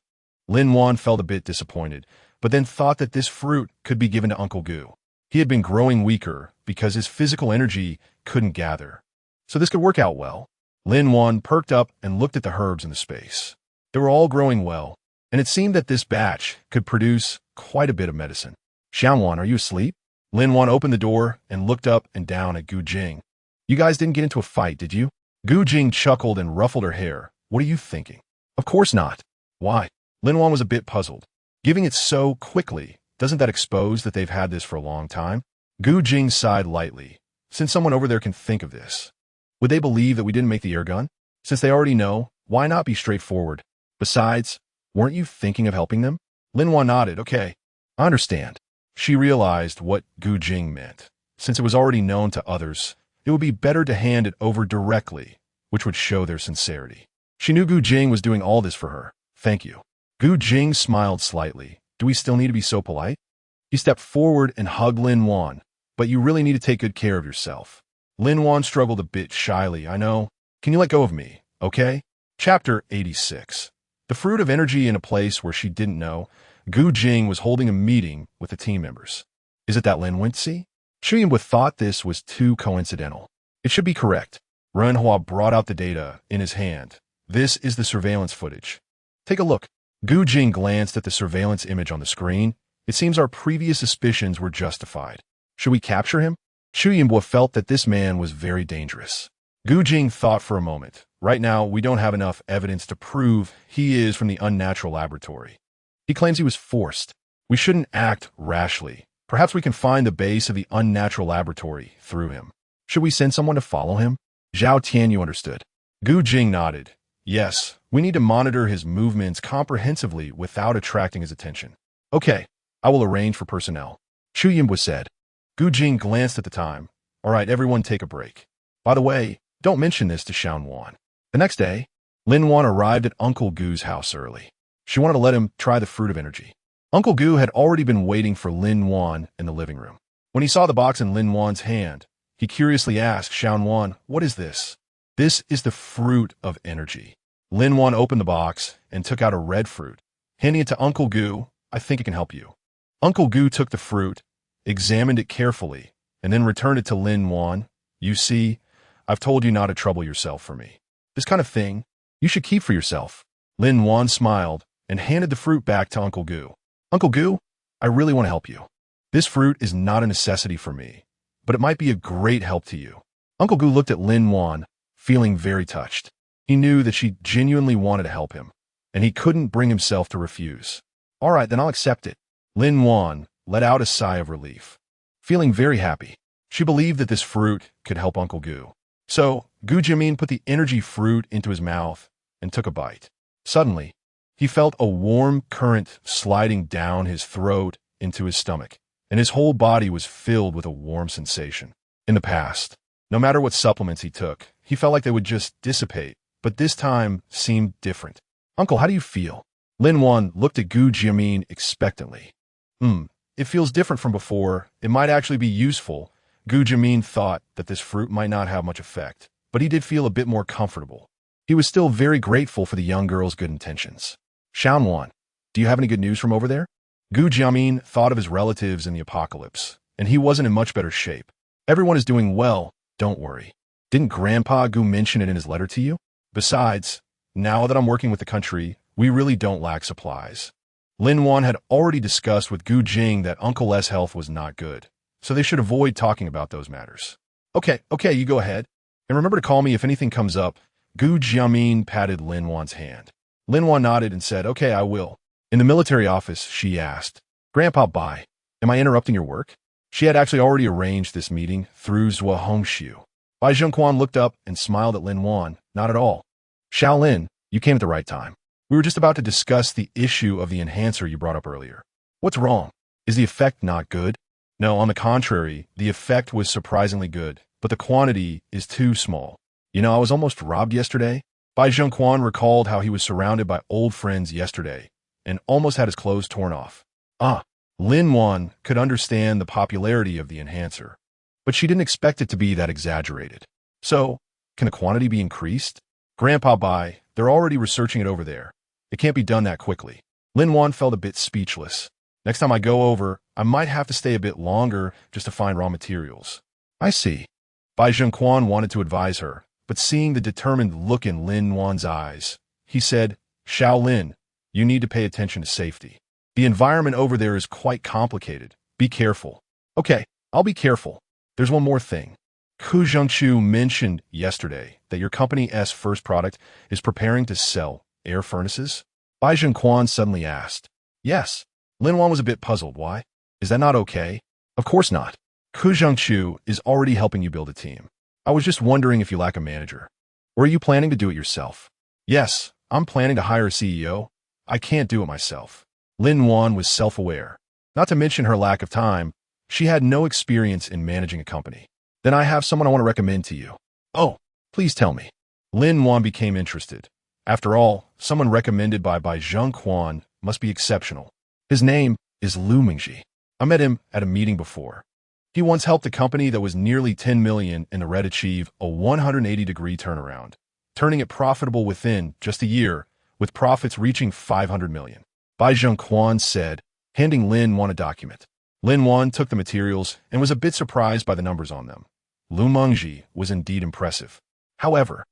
Lin Wan felt a bit disappointed, but then thought that this fruit could be given to Uncle Gu. He had been growing weaker because his physical energy couldn't gather. So this could work out well. Lin Wan perked up and looked at the herbs in the space. They were all growing well, and it seemed that this batch could produce quite a bit of medicine. Xiangwan, are you asleep? Lin Wan opened the door and looked up and down at Gu Jing. You guys didn't get into a fight, did you? Gu Jing chuckled and ruffled her hair. What are you thinking? Of course not. Why? Lin Wan was a bit puzzled. Giving it so quickly, doesn't that expose that they've had this for a long time? Gu Jing sighed lightly. Since someone over there can think of this, would they believe that we didn't make the air gun? Since they already know, why not be straightforward? Besides, weren't you thinking of helping them? Lin Wan nodded. Okay, I understand. She realized what Gu Jing meant. Since it was already known to others, it would be better to hand it over directly, which would show their sincerity. She knew Gu Jing was doing all this for her. Thank you. Gu Jing smiled slightly. Do we still need to be so polite? He stepped forward and hugged Lin Wan. But you really need to take good care of yourself. Lin Wan struggled a bit shyly. I know. Can you let go of me, okay? Chapter 86. The fruit of energy in a place where she didn't know, Gu Jing was holding a meeting with the team members. Is it that Lin Wenxi? Xu Yinbo thought this was too coincidental. It should be correct. Ren Hua brought out the data in his hand. This is the surveillance footage. Take a look. Gu Jing glanced at the surveillance image on the screen. It seems our previous suspicions were justified. Should we capture him? Xu Yinbo felt that this man was very dangerous. Gu Jing thought for a moment. Right now, we don't have enough evidence to prove he is from the unnatural laboratory. He claims he was forced. We shouldn't act rashly. Perhaps we can find the base of the unnatural laboratory through him. Should we send someone to follow him? Zhao Tian, you understood. Gu Jing nodded. Yes, we need to monitor his movements comprehensively without attracting his attention. Okay, I will arrange for personnel. Xu Yinbo said. Gu Jing glanced at the time. All right, everyone take a break. By the way, don't mention this to sprocket. The next day, Wan arrived at Uncle Gu's house early. She wanted to let him try the fruit of energy. Uncle Gu had already been waiting for Wan in the living room. When he saw the box in Wan's hand, he curiously asked Wan, "What is this?" "This is the fruit of energy." Wan opened the box and took out a red fruit. Handing it to Uncle Gu, "I think it can help you." Uncle Gu took the fruit, examined it carefully, and then returned it to Wan. "You see, I've told you not to trouble yourself for me. This kind of thing, you should keep for yourself." Wan smiled and handed the fruit back to Uncle Gu. "Uncle Gu, I really want to help you. This fruit is not a necessity for me, but it might be a great help to you." Uncle Gu looked at Wan, feeling very touched. He knew that she genuinely wanted to help him, and he couldn't bring himself to refuse. "All right, then I'll accept it." Wan let out a sigh of relief, feeling very happy. She believed that this fruit could help Uncle Gu. So, Gu Jimin put the energy fruit into his mouth and took a bite. Suddenly, he felt a warm current sliding down his throat into his stomach, and his whole body was filled with a warm sensation. In the past, no matter what supplements he took, he felt like they would just dissipate, but this time seemed different. "Uncle, how do you feel?" Wan looked at Gu Jimin expectantly. It feels different from before. It might actually be useful." Gu Jimin thought that this fruit might not have much effect, but he did feel a bit more comfortable. He was still very grateful for the young girl's good intentions. "Wan, do you have any good news from over there?" Gu Jimin thought of his relatives in the apocalypse, and he wasn't in much better shape. "Everyone is doing well, don't worry. Didn't Grandpa Gu mention it in his letter to you? Besides, now that I'm working with the country, we really don't lack supplies." Wan had already discussed with Gu Jing that Uncle Le's health was not good, so they should avoid talking about those matters. Okay, you go ahead. And remember to call me if anything comes up." Gu Jimin patted Wan's hand. Wan nodded and said, "Okay, I will." In the military office, she asked, "Grandpa Bai, am I interrupting your work?" She had actually already arranged this meeting through Zhua Hongshu. Bai Zhengquan looked up and smiled at Wan. "Not at all. Shaolin, you came at the right time. We were just about to discuss the issue of the enhancer you brought up earlier. What's wrong? Is the effect not good?" "No, on the contrary, the effect was surprisingly good, but the quantity is too small. You know, I was almost robbed yesterday." Bai Zhengquan recalled how he was surrounded by old friends yesterday and almost had his clothes torn off. Wan could understand the popularity of the enhancer, but she didn't expect it to be that exaggerated. "So, can the quantity be increased?" "Grandpa Bai, they're already researching it over there. It can't be done that quickly." Wan felt a bit speechless. "Next time I go over, I might have to stay a bit longer just to find raw materials." "I see." Bai Zhengquan wanted to advise her, but seeing the determined look in Wan's eyes, he said, "Shaolin, you need to pay attention to safety. The environment over there is quite complicated. Be careful." "Okay, I'll be careful. There's one more thing. Ku Zhengchu mentioned yesterday that your company's first product is preparing to sell air furnaces?" Bai Zhengquan suddenly asked. "Yes." Wan was a bit puzzled. "Why? Is that not okay?" "Of course not. Ku Zhengchu is already helping you build a team. I was just wondering if you lack a manager. Or are you planning to do it yourself?" "Yes, I'm planning to hire a CEO. I can't do it myself." Wan was self-aware. Not to mention her lack of time, she had no experience in managing a company. "Then I have someone I want to recommend to you." "Oh, please tell me." Wan became interested. After all, someone recommended by Bai Zhengquan must be exceptional. His name is Lu Mingji. I met him at a meeting before. He once helped a company that was nearly 10 million in the red achieve a 180-degree turnaround, turning it profitable within just a year, with profits reaching 500 million. Bai Zhengquan said, handing Wan a document. Wan took the materials and was a bit surprised by the numbers on them. Lu Mingji was indeed impressive. However,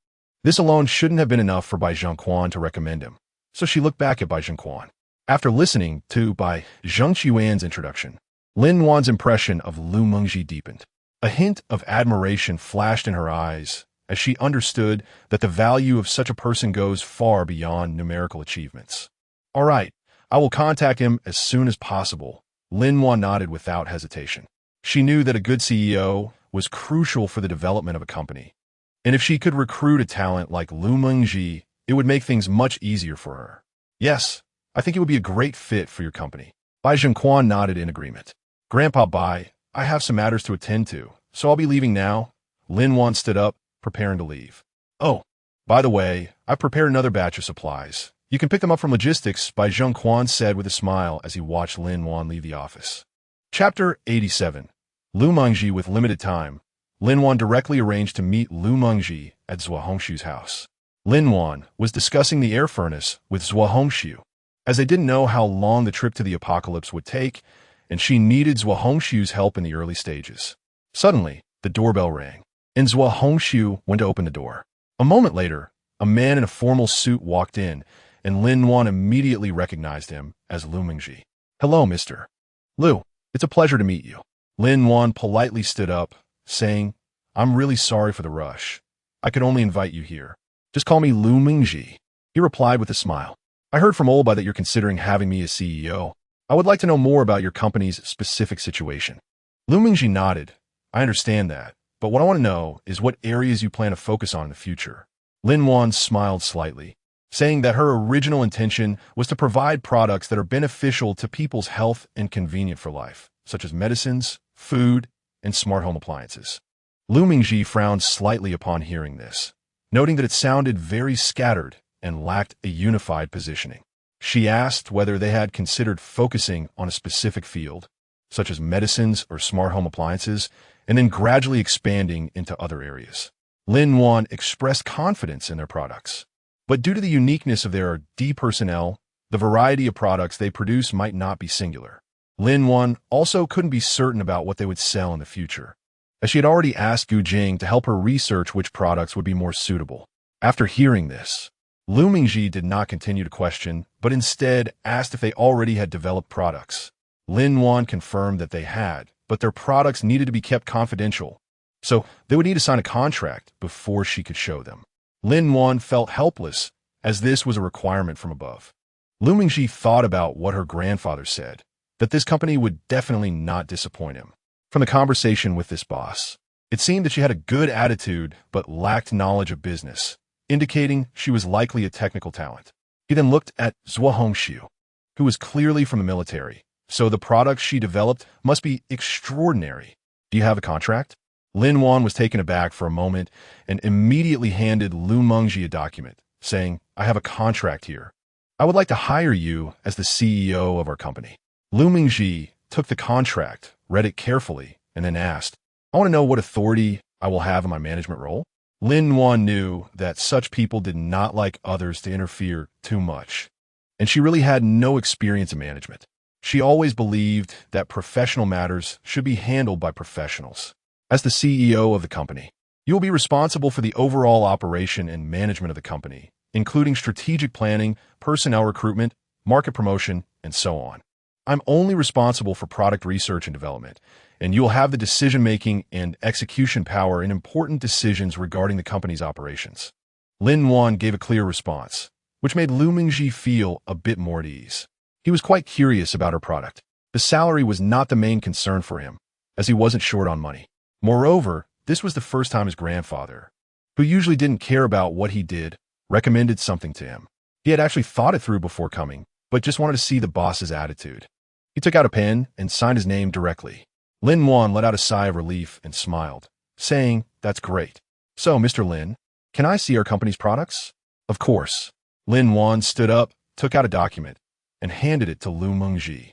this alone shouldn't have been enough for Bai Zhengquan to recommend him, so she looked back at Bai Zhengquan. After listening to Bai Zhengquan's introduction, Wan's impression of Lu Mingji deepened. A hint of admiration flashed in her eyes as she understood that the value of such a person goes far beyond numerical achievements. "All right, I will contact him as soon as possible." Wan nodded without hesitation. She knew that a good CEO was crucial for the development of a company, and if she could recruit a talent like Lu Mingji, it would make things much easier for her. "Yes, I think it would be a great fit for your company." Bai Zhengquan nodded in agreement. "Grandpa Bai, I have some matters to attend to, so I'll be leaving now. Lin-Wan stood up, preparing to leave. Oh, by the way, I've prepared another batch of supplies. You can pick them up from logistics, by Zheng Quan said with a smile as he watched Lin-Wan leave the office. Chapter 87. Lu Mengji with limited time. Lin-Wan directly arranged to meet Lu Mengji at Zhuo Hongshu's house. Lin-Wan was discussing the air furnace with Zhuo Hongshu, as they didn't know how long the trip to the apocalypse would take, and she needed Zhuo Hongshu's help in the early stages. Suddenly, the doorbell rang, and Zhuo Hongshu went to open the door. A moment later, a man in a formal suit walked in, and Lin-Wan immediately recognized him as Lu Mengji. Hello, Mr. Lu. It's a pleasure to meet you. Lin-Wan politely stood up, saying, I'm really sorry for the rush. I could only invite you here. Just call me Lu Mengji. He replied with a smile. I heard from Olba that you're considering having me as CEO. I would like to know more about your company's specific situation. Lu Mengji nodded. I understand that, but what I want to know is what areas you plan to focus on in the future. Lin-Wan smiled slightly, saying that her original intention was to provide products that are beneficial to people's health and convenient for life, such as medicines, food, and smart home appliances. Lu Mengji frowned slightly upon hearing this, noting that it sounded very scattered and lacked a unified positioning. She asked whether they had considered focusing on a specific field, such as medicines or smart home appliances, and then gradually expanding into other areas. Lin-Wan expressed confidence in their products, but due to the uniqueness of their personnel, the variety of products they produce might not be singular. Lin-Wan also couldn't be certain about what they would sell in the future, as she had already asked Gu Jing to help her research which products would be more suitable. After hearing this, Lu Mengji did not continue to question, but instead asked if they already had developed products. Lin-Wan confirmed that they had, but their products needed to be kept confidential, so they would need to sign a contract before she could show them. Lin-Wan felt helpless, as this was a requirement from above. Lu Mengji thought about what her grandfather said, that this company would definitely not disappoint him. From the conversation with this boss, it seemed that she had a good attitude but lacked knowledge of business, indicating she was likely a technical talent. He then looked at Zhuo Hongshu, who was clearly from the military, so the products she developed must be extraordinary. Do you have a contract? Lin-Wan was taken aback for a moment and immediately handed Lu Mengji a document, saying, I have a contract here. I would like to hire you as the CEO of our company. Lu Mengji took the contract, read it carefully, and then asked, I want to know what authority I will have in my management role. Lin-Wan knew that such people did not like others to interfere too much, and she really had no experience in management. She always believed that professional matters should be handled by professionals. As the CEO of the company, you will be responsible for the overall operation and management of the company, including strategic planning, personnel recruitment, market promotion, and so on. I'm only responsible for product research and development, and you will have the decision-making and execution power in important decisions regarding the company's operations. Lin-Wan gave a clear response, which made Lu Mengji feel a bit more at ease. He was quite curious about her product. The salary was not the main concern for him, as he wasn't short on money. Moreover, this was the first time his grandfather, who usually didn't care about what he did, recommended something to him. He had actually thought it through before coming, but just wanted to see the boss's attitude. He took out a pen and signed his name directly. Lin-Wan let out a sigh of relief and smiled, saying, That's great. So, Mr. Lin, can I see our company's products? Of course. Lin-Wan stood up, took out a document, and handed it to Lu Mengji.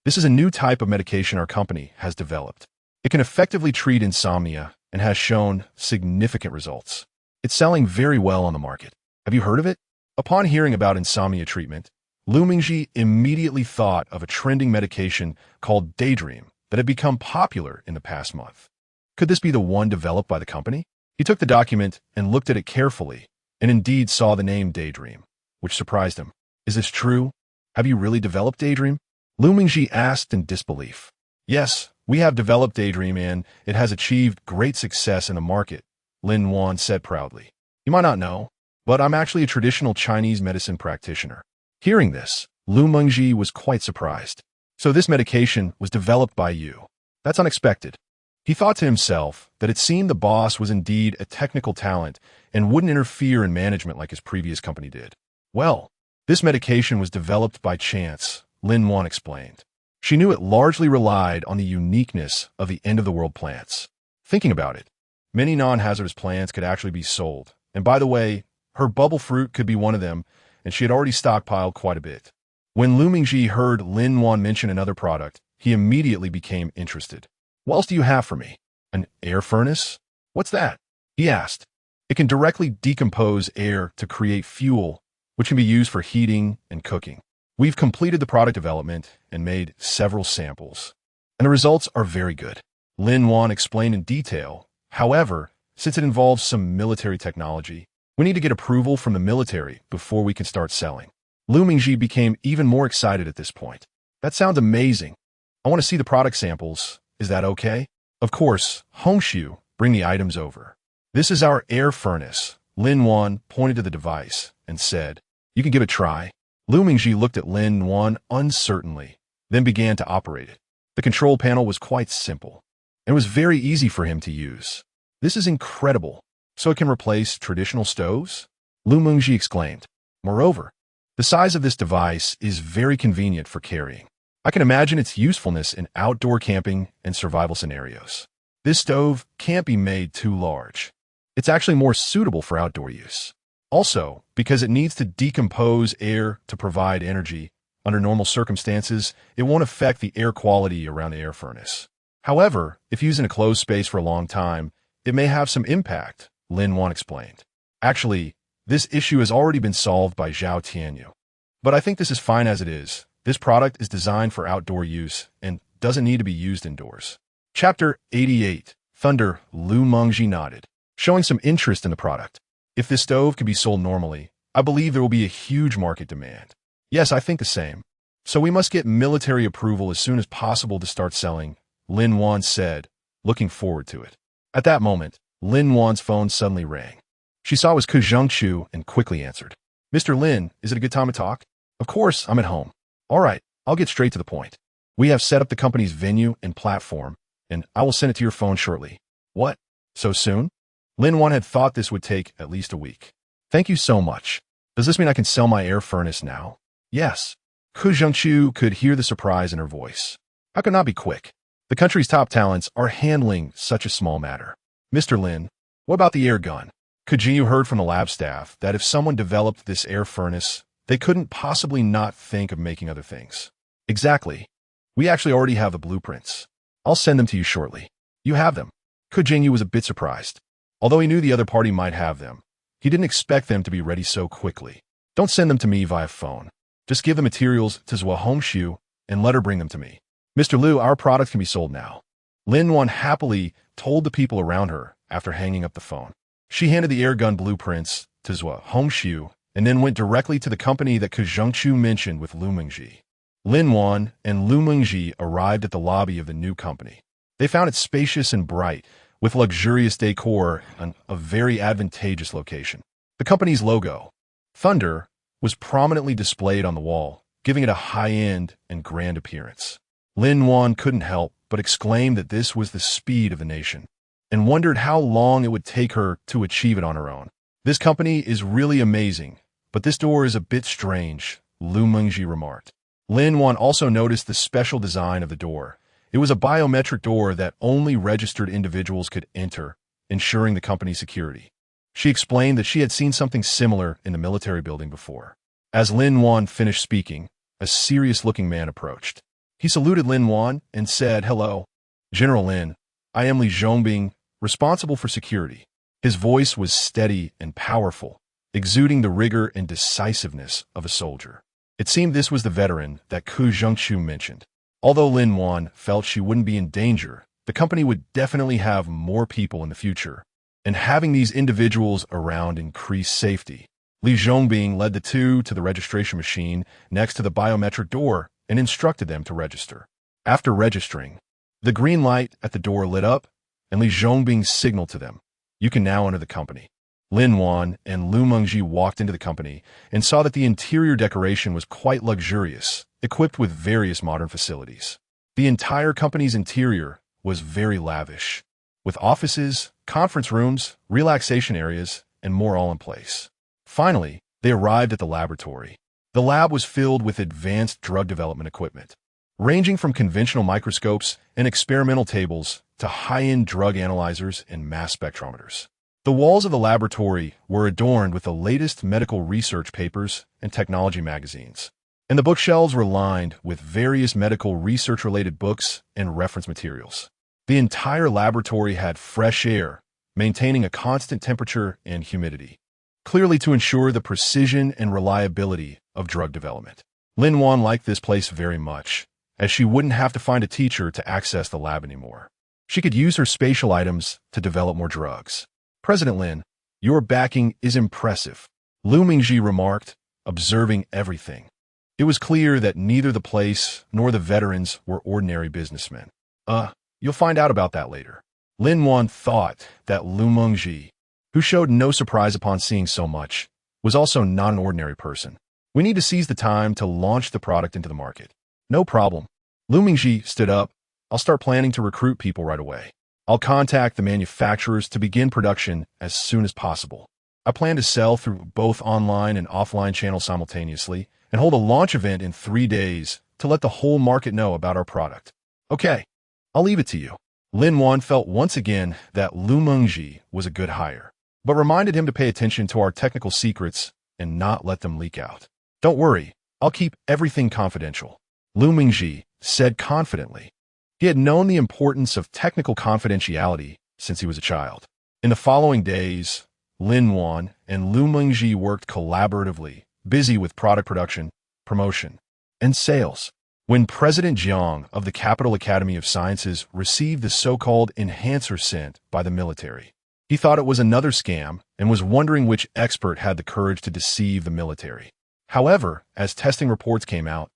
This is a new type of medication our company has developed. It can effectively treat insomnia and has shown significant results. It's selling very well on the market. Have you heard of it? Upon hearing about insomnia treatment, Lu Mengji immediately thought of a trending medication called Daydream that had become popular in the past month. Could this be the one developed by the company? He took the document and looked at it carefully, and indeed saw the name Daydream, which surprised him. Is this true? Have you really developed Daydream? Lu Mengji asked in disbelief. Yes, we have developed Daydream and it has achieved great success in the market, Lin-Wan said proudly. You might not know, but I'm actually a traditional Chinese medicine practitioner. Hearing this, Lu Mengji was quite surprised. So this medication was developed by you. That's unexpected. He thought to himself that it seemed the boss was indeed a technical talent and wouldn't interfere in management like his previous company did. Well, this medication was developed by chance, Lin-Wan explained. She knew it largely relied on the uniqueness of the end-of-the-world plants. Thinking about it, many non-hazardous plants could actually be sold. And by the way, her bubble fruit could be one of them, and she had already stockpiled quite a bit. When Lu Mingji heard Lin Wan mention another product, he immediately became interested. "What else do you have for me? An air furnace? What's that?" he asked. "It can directly decompose air to create fuel, which can be used for heating and cooking. We've completed the product development and made several samples, and the results are very good." Lin Wan explained in detail. "However, since it involves some military technology, we need to get approval from the military before we can start selling." Lu Mingji became even more excited at this point. "That sounds amazing. I want to see the product samples. Is that okay?" "Of course, Hongshu, bring the items over." "This is our air furnace." Lin Wan pointed to the device and said, "You can give it a try." Lu Mingji looked at Lin Wan uncertainly, then began to operate it. The control panel was quite simple, and it was very easy for him to use. "This is incredible. So it can replace traditional stoves?" Lu Mingji exclaimed. "Moreover, the size of this device is very convenient for carrying. I can imagine its usefulness in outdoor camping and survival scenarios. This stove can't be made too large. It's actually more suitable for outdoor use. Also, because it needs to decompose air to provide energy, under normal circumstances, it won't affect the air quality around the air furnace. However, if used in a closed space for a long time, it may have some impact," Lin Wan explained. "Actually, this issue has already been solved by Zhao Tianyu. But I think this is fine as it is. This product is designed for outdoor use and doesn't need to be used indoors." Chapter 88. Thunder. Lu Mingji nodded, showing some interest in the product. "If this stove can be sold normally, I believe there will be a huge market demand." "Yes, I think the same. So we must get military approval as soon as possible to start selling," Lin Wan said, looking forward to it. At that moment, Lin Wan's phone suddenly rang. She saw it was Ku Zhengchu and quickly answered. "Mr. Lin, is it a good time to talk?" "Of course, I'm at home." "All right, I'll get straight to the point. We have set up the company's venue and platform, and I will send it to your phone shortly." "What? So soon?" Lin Wan had thought this would take at least a week. "Thank you so much. Does this mean I can sell my air furnace now?" "Yes." Ku Zhengchu could hear the surprise in her voice. "How can that be quick? The country's top talents are handling such a small matter." "Mr. Lin, what about the air gun?" Ku Zhengchu heard from the lab staff that if someone developed this air furnace, they couldn't possibly not think of making other things. "Exactly. We actually already have the blueprints. I'll send them to you shortly." "You have them?" Ku Zhengchu was a bit surprised. Although he knew the other party might have them, he didn't expect them to be ready so quickly. "Don't send them to me via phone. Just give the materials to Zhao Hongshu and let her bring them to me." "Mr. Lu, our product can be sold now." Lin Wan happily told the people around her after hanging up the phone. She handed the airgun blueprints to Zhao Hongshu and then went directly to the company that Ku Zhengchu mentioned with Lu Mingji. Lin Wan and Lu Mingji arrived at the lobby of the new company. They found it spacious and bright, with luxurious decor and a very advantageous location. The company's logo, Thunder, was prominently displayed on the wall, giving it a high-end and grand appearance. Lin Wan couldn't help but exclaim that this was the speed of the nation, and wondered how long it would take her to achieve it on her own. "This company is really amazing, but this door is a bit strange," Lu Mingji remarked. Lin Wan also noticed the special design of the door. It was a biometric door that only registered individuals could enter, ensuring the company's security. She explained that she had seen something similar in the military building before. As Lin Wan finished speaking, a serious-looking man approached. He saluted Lin Wan and said, "Hello, General Lin. I am Li Zhongbing, responsible for security." His voice was steady and powerful, exuding the rigor and decisiveness of a soldier. It seemed this was the veteran that Ku Zhengchu mentioned. Although Lin Wan felt she wouldn't be in danger, the company would definitely have more people in the future, and having these individuals around increased safety. Li Zhongbing led the two to the registration machine next to the biometric door and instructed them to register. After registering, the green light at the door lit up, and Li Zhongbing signaled to them, "You can now enter the company." Lin Wan and Lu Mingji walked into the company and saw that the interior decoration was quite luxurious, equipped with various modern facilities. The entire company's interior was very lavish, with offices, conference rooms, relaxation areas, and more all in place. Finally, they arrived at the laboratory. The lab was filled with advanced drug development equipment. ranging from conventional microscopes and experimental tables to high-end drug analyzers and mass spectrometers. The walls of the laboratory were adorned with the latest medical research papers and technology magazines, and the bookshelves were lined with various medical research-related books and reference materials. The entire laboratory had fresh air, maintaining a constant temperature and humidity, clearly to ensure the precision and reliability of drug development. Lin-Wan liked this place very much, as she wouldn't have to find a teacher to access the lab anymore. She could use her spatial items to develop more drugs. "President Lin, your backing is impressive," Lu Mingji remarked, observing everything. It was clear that neither the place nor the veterans were ordinary businessmen. You'll find out about that later." Lin-Wan thought that Lu Mingji, who showed no surprise upon seeing so much, was also not an ordinary person. "We need to seize the time to launch the product into the market." "No problem." Lu Mingji stood up. "I'll start planning to recruit people right away. I'll contact the manufacturers to begin production as soon as possible. I plan to sell through both online and offline channels simultaneously and hold a launch event in 3 days to let the whole market know about our product." "Okay, I'll leave it to you." Lin-Wan felt once again that Lu Mingji was a good hire, but reminded him to pay attention to our technical secrets and not let them leak out. "Don't worry, I'll keep everything confidential," Lu Mingji said confidently. He had known the importance of technical confidentiality since he was a child. In the following days, Lin-Wan and Lu Mingji worked collaboratively, busy with product production, promotion, and sales. When President Jiang of the Capital Academy of Sciences received the so-called enhancer sent by the military, he thought it was another scam and was wondering which expert had the courage to deceive the military. However, as testing reports came out,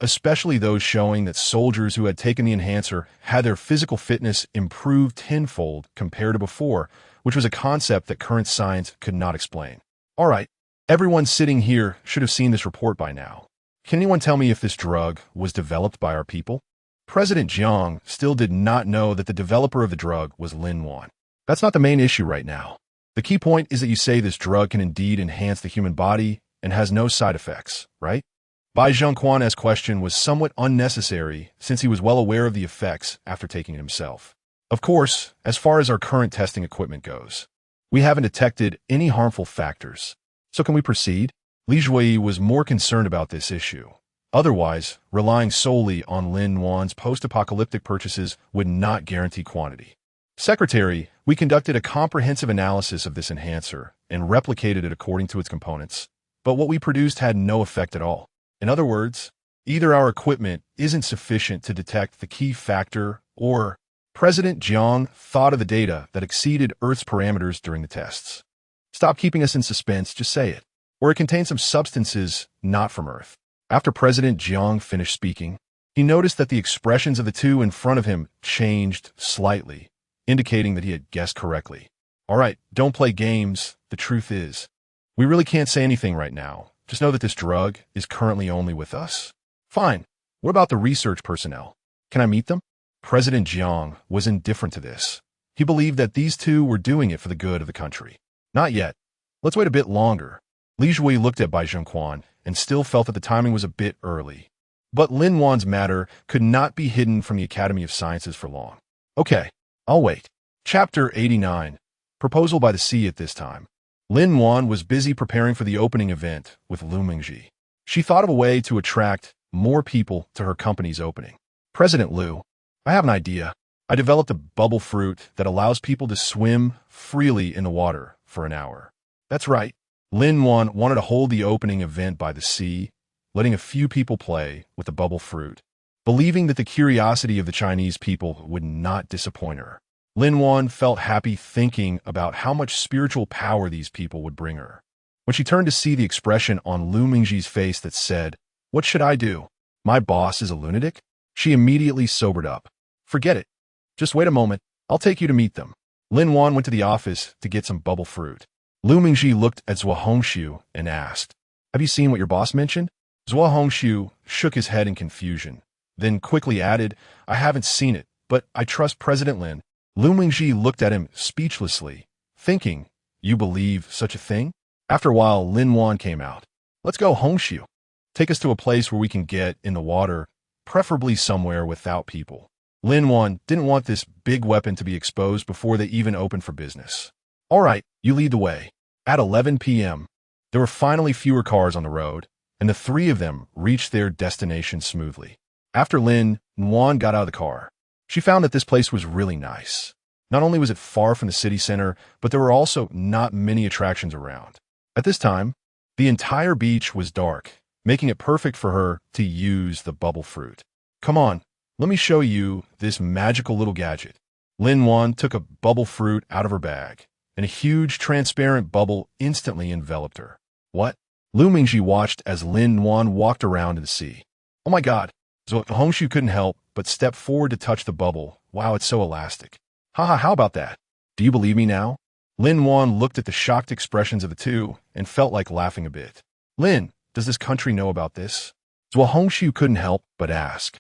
especially those showing that soldiers who had taken the enhancer had their physical fitness improved tenfold compared to before, which was a concept that current science could not explain. All right, everyone sitting here should have seen this report by now. Can anyone tell me if this drug was developed by our people? President Jiang still did not know that the developer of the drug was Lin-Wan. That's not the main issue right now. The key point is that you say this drug can indeed enhance the human body and has no side effects, right? Bai Zhongquan's question was somewhat unnecessary since he was well aware of the effects after taking it himself. Of course, as far as our current testing equipment goes, we haven't detected any harmful factors. So can we proceed? Li Zhuyi was more concerned about this issue. Otherwise, relying solely on Lin-Wan's post-apocalyptic purchases would not guarantee quantity. "Secretary, we conducted a comprehensive analysis of this enhancer and replicated it according to its components, but what we produced had no effect at all. In other words, either our equipment isn't sufficient to detect the key factor or President Jiang thought of the data that exceeded Earth's parameters during the tests. Stop keeping us in suspense, just say it. Or it contains some substances not from Earth." After President Jiang finished speaking, he noticed that the expressions of the two in front of him changed slightly, indicating that he had guessed correctly. "All right, don't play games. The truth is, we really can't say anything right now. Just know that this drug is currently only with us." "Fine. What about the research personnel? Can I meet them?" President Jiang was indifferent to this. He believed that these two were doing it for the good of the country. "Not yet. Let's wait a bit longer." Li Zhuyi looked at Bai Zhongquan and still felt that the timing was a bit early. But Lin-Wan's matter could not be hidden from the Academy of Sciences for long. "Okay, I'll wait." Chapter 89. Proposal by the Sea. At this time, Lin-Wan was busy preparing for the opening event with Lu Mingji. She thought of a way to attract more people to her company's opening. "President Lu, I have an idea. I developed a bubble fruit that allows people to swim freely in the water for an hour." That's right. Lin-Wan wanted to hold the opening event by the sea, letting a few people play with the bubble fruit, believing that the curiosity of the Chinese people would not disappoint her. Lin-Wan felt happy thinking about how much spiritual power these people would bring her. When she turned to see the expression on Lu Mingji's face that said, "What should I do? My boss is a lunatic?" she immediately sobered up. "Forget it. Just wait a moment. I'll take you to meet them." Lin-Wan went to the office to get some bubble fruit. Lu Mingji looked at Zhuo Hongxiu and asked, "Have you seen what your boss mentioned?" Zhuo Hongxiu shook his head in confusion, then quickly added, "I haven't seen it, but I trust President Lin." Lu Mingji looked at him speechlessly, thinking, "You believe such a thing?" After a while, Lin-Wan came out. "Let's go, Hongxiu. Take us to a place where we can get in the water preferably somewhere without people. Lin-Wan didn't want this big weapon to be exposed before they even opened for business. All right, you lead the way. At 11 p.m., there were finally fewer cars on the road, and the three of them reached their destination smoothly. After Lin-Wan got out of the car, she found that this place was really nice. Not only was it far from the city center, but there were also not many attractions around. At this time, the entire beach was dark, making it perfect for her to use the bubble fruit. Come on, let me show you this magical little gadget. Lin-Wan took a bubble fruit out of her bag, and a huge transparent bubble instantly enveloped her. What? Lu Mingji watched as Lin-Wan walked around in the sea. Oh my god! So Hongshu couldn't help but step forward to touch the bubble. Wow, it's so elastic. Haha, how about that? Do you believe me now? Lin-Wan looked at the shocked expressions of the two and felt like laughing a bit. Lin, does this country know about this? Zhuo Hongshu couldn't help but ask.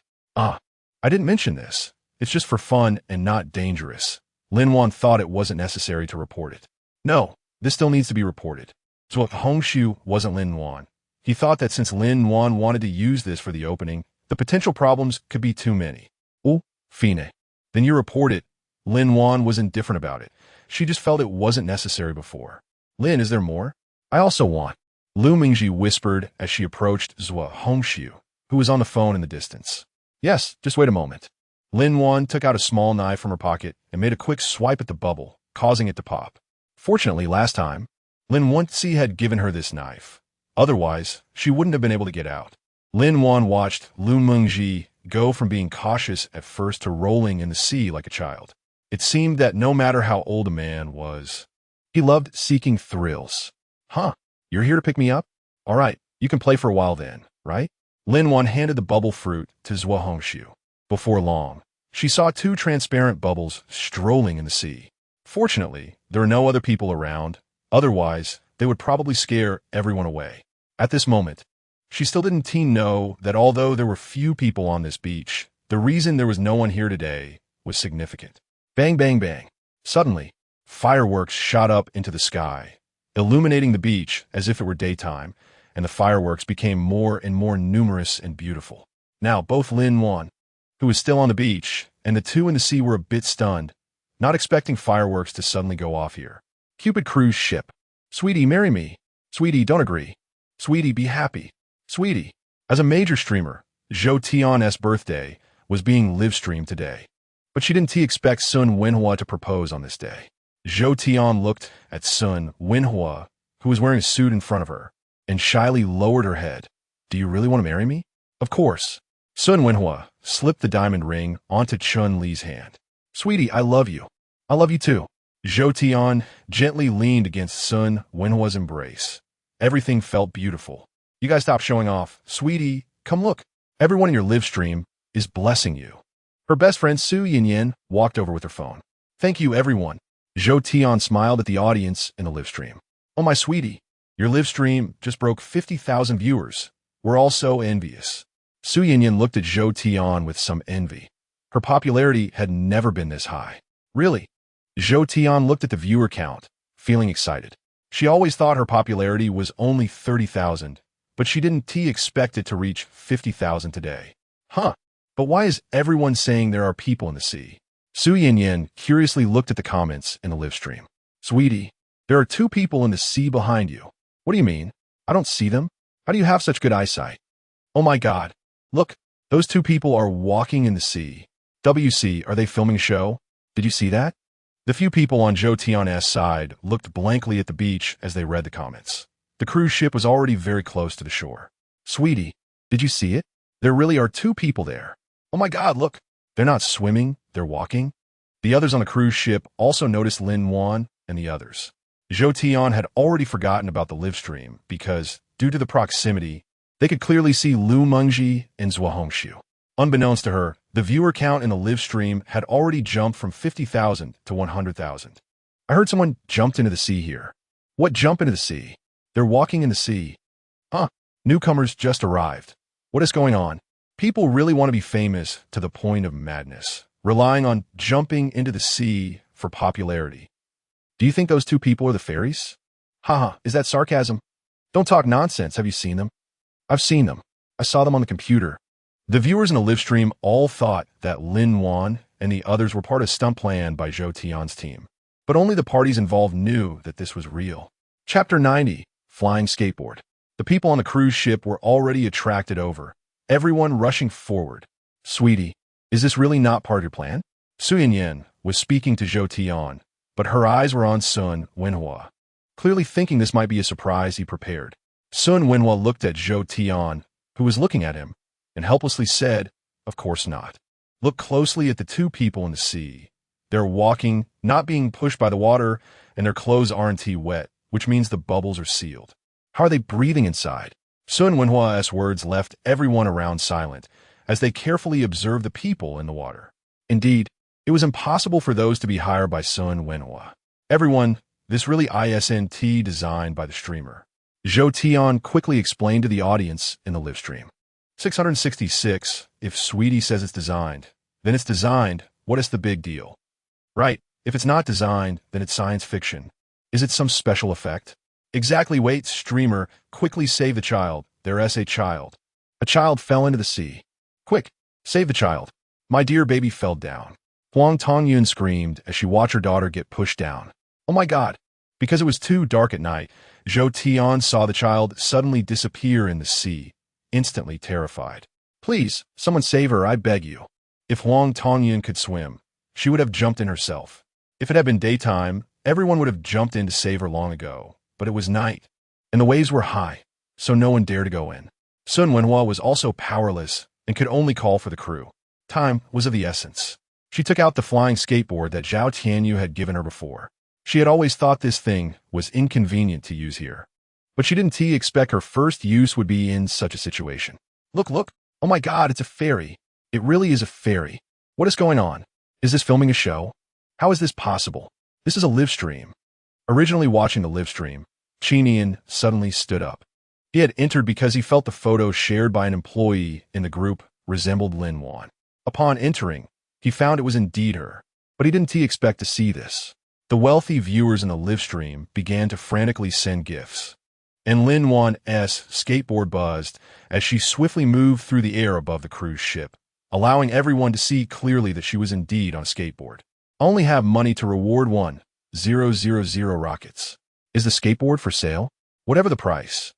I didn't mention this. It's just for fun and not dangerous. Lin-Wan thought it wasn't necessary to report it. No, this still needs to be reported. Zhuo Hongshu wasn't Lin-Wan. He thought that since Lin-Wan wanted to use this for the opening, the potential problems could be too many. Oh, Fine. Then you report it. Lin-Wan was indifferent about it. She just felt it wasn't necessary before. Lin, is there more? I also want. Lu Mingji whispered as she approached Zhuo Hongshu, who was on the phone in the distance. Yes, just wait a moment. Lin-Wan took out a small knife from her pocket and made a quick swipe at the bubble, causing it to pop. Fortunately, last time, Lin-Wan had given her this knife. Otherwise, she wouldn't have been able to get out. Lin-Wan watched Lu Mingji go from being cautious at first to rolling in the sea like a child. It seemed that no matter how old a man was, he loved seeking thrills. Huh, you're here to pick me up? All right, you can play for a while then, right? Lin-Wan handed the bubble fruit to Zhuo Hongshu. Before long, she saw two transparent bubbles strolling in the sea. Fortunately, there were no other people around. Otherwise, they would probably scare everyone away. At this moment, she still didn't know that although there were few people on this beach, the reason there was no one here today was significant. Bang, bang, bang. Suddenly, fireworks shot up into the sky, illuminating the beach as if it were daytime, and the fireworks became more and more numerous and beautiful. Now, both Lin-Wan, who was still on the beach, and the two in the sea were a bit stunned, not expecting fireworks to suddenly go off here. Cupid cruise ship. Sweetie, marry me. Sweetie, don't agree. Sweetie, be happy. Sweetie. As a major streamer, Zhou Tian's birthday was being live-streamed today. But she didn't expect Sun Wenhua to propose on this day. Zhou Tian looked at Sun Wenhua, who was wearing a suit in front of her, and shyly lowered her head. Do you really want to marry me? Of course. Sun Wenhua slipped the diamond ring onto Chun Li's hand. Sweetie, I love you. I love you too. Zhou Tian gently leaned against Sun Wenhua's embrace. Everything felt beautiful. You guys stop showing off. Sweetie, come look. Everyone in your live stream is blessing you. Her best friend Su Yinyan walked over with her phone. Thank you, everyone. Zhou Tian smiled at the audience in the live stream. Oh, my sweetie, your live stream just broke 50,000 viewers. We're all so envious. Su Yinyan looked at Zhou Tian with some envy. Her popularity had never been this high. Really? Zhou Tian looked at the viewer count, feeling excited. She always thought her popularity was only 30,000, but she didn't expect it to reach 50,000 today. Huh, but why is everyone saying there are people in the sea? Su Yinyan curiously looked at the comments in the live stream. Sweetie, there are two people in the sea behind you. What do you mean? I don't see them. How do you have such good eyesight? Oh my god. Look, those two people are walking in the sea. WC, are they filming a show? Did you see that? The few people on Zhou Tian's side looked blankly at the beach as they read the comments. The cruise ship was already very close to the shore. Sweetie, did you see it? There really are two people there. Oh my god, look. They're not swimming, they're walking. The others on the cruise ship also noticed Lin-Wan and the others. Zhou Tian had already forgotten about the live stream because, due to the proximity, they could clearly see Lu Mingji and Zhuo Hongshu. Unbeknownst to her, the viewer count in the live stream had already jumped from 50,000 to 100,000. I heard someone jumped into the sea here. What jump into the sea? They're walking in the sea. Huh, newcomers just arrived. What is going on? People really want to be famous to the point of madness, relying on jumping into the sea for popularity. Do you think those two people are the fairies? Haha, is that sarcasm? Don't talk nonsense. Have you seen them? I've seen them. I saw them on the computer. The viewers in the live stream all thought that Lin Wan and the others were part of a stunt plan by Zhou Tian's team. But only the parties involved knew that this was real. Chapter 90, Flying Skateboard. The people on the cruise ship were already attracted over, everyone rushing forward. Sweetie, is this really not part of your plan? Su Yanyan was speaking to Zhou Tian, but her eyes were on Sun Wenhua. Clearly thinking this might be a surprise he prepared. Sun Wenhua looked at Zhou Tian, who was looking at him, and helplessly said, "Of course not." Look closely at the two people in the sea. They're walking, not being pushed by the water, and their clothes aren't wet, which means the bubbles are sealed. How are they breathing inside? Sun Wenhua's words left everyone around silent, as they carefully observed the people in the water. Indeed, it was impossible for those to be hired by Sun Wenhua. Everyone, this really isn't designed by the streamer. Zhou Tian quickly explained to the audience in the live stream. 666, if Sweetie says it's designed, then it's designed. What is the big deal? Right, if it's not designed, then it's science fiction. Is it some special effect? Exactly. Wait, streamer, quickly save the child. There's a child. A child fell into the sea. Quick, save the child. My dear baby fell down. Huang Tongyun screamed as she watched her daughter get pushed down. Oh my God. Because it was too dark at night, Zhou Tian saw the child suddenly disappear in the sea, instantly terrified. Please, someone save her, I beg you. If Huang Tongyun could swim, she would have jumped in herself. If it had been daytime, everyone would have jumped in to save her long ago. But it was night, and the waves were high, so no one dared to go in. Sun Wenhua was also powerless and could only call for the crew. Time was of the essence. She took out the flying skateboard that Zhao Tianyu had given her before. She had always thought this thing was inconvenient to use here. But she didn't expect her first use would be in such a situation. Look, look. Oh my God, it's a fairy. It really is a fairy. What is going on? Is this filming a show? How is this possible? This is a live stream. Originally watching the live stream, Chinian suddenly stood up. He had entered because he felt the photo shared by an employee in the group resembled Lin Wan. Upon entering, he found it was indeed her, but he didn't expect to see this. The wealthy viewers in the live stream began to frantically send gifts, and Lin Wan's skateboard buzzed as she swiftly moved through the air above the cruise ship, allowing everyone to see clearly that she was indeed on a skateboard. I only have money to reward 1,000 rockets. Is the skateboard for sale? Whatever the price.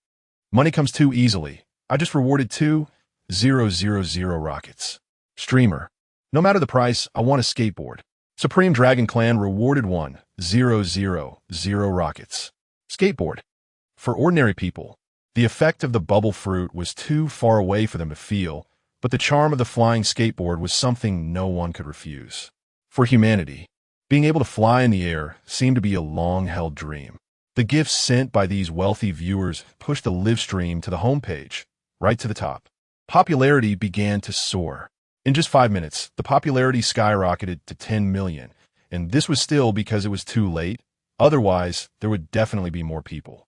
Money comes too easily. I just rewarded 2,000 rockets. Streamer. No matter the price, I want a skateboard. Supreme Dragon Clan rewarded 1,000 rockets. Skateboard. For ordinary people, the effect of the bubble fruit was too far away for them to feel, but the charm of the flying skateboard was something no one could refuse. For humanity, being able to fly in the air seemed to be a long-held dream. The gifts sent by these wealthy viewers pushed the live stream to the homepage, right to the top. Popularity began to soar. In just 5 minutes, the popularity skyrocketed to 10 million, and this was still because it was too late. Otherwise, there would definitely be more people.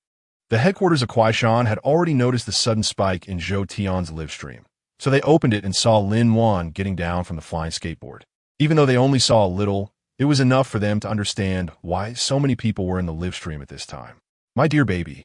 The headquarters of Kuaishan had already noticed the sudden spike in Zhou Tian's live stream, so they opened it and saw Lin Wan getting down from the flying skateboard. Even though they only saw a little, it was enough for them to understand why so many people were in the live stream at this time. My dear baby.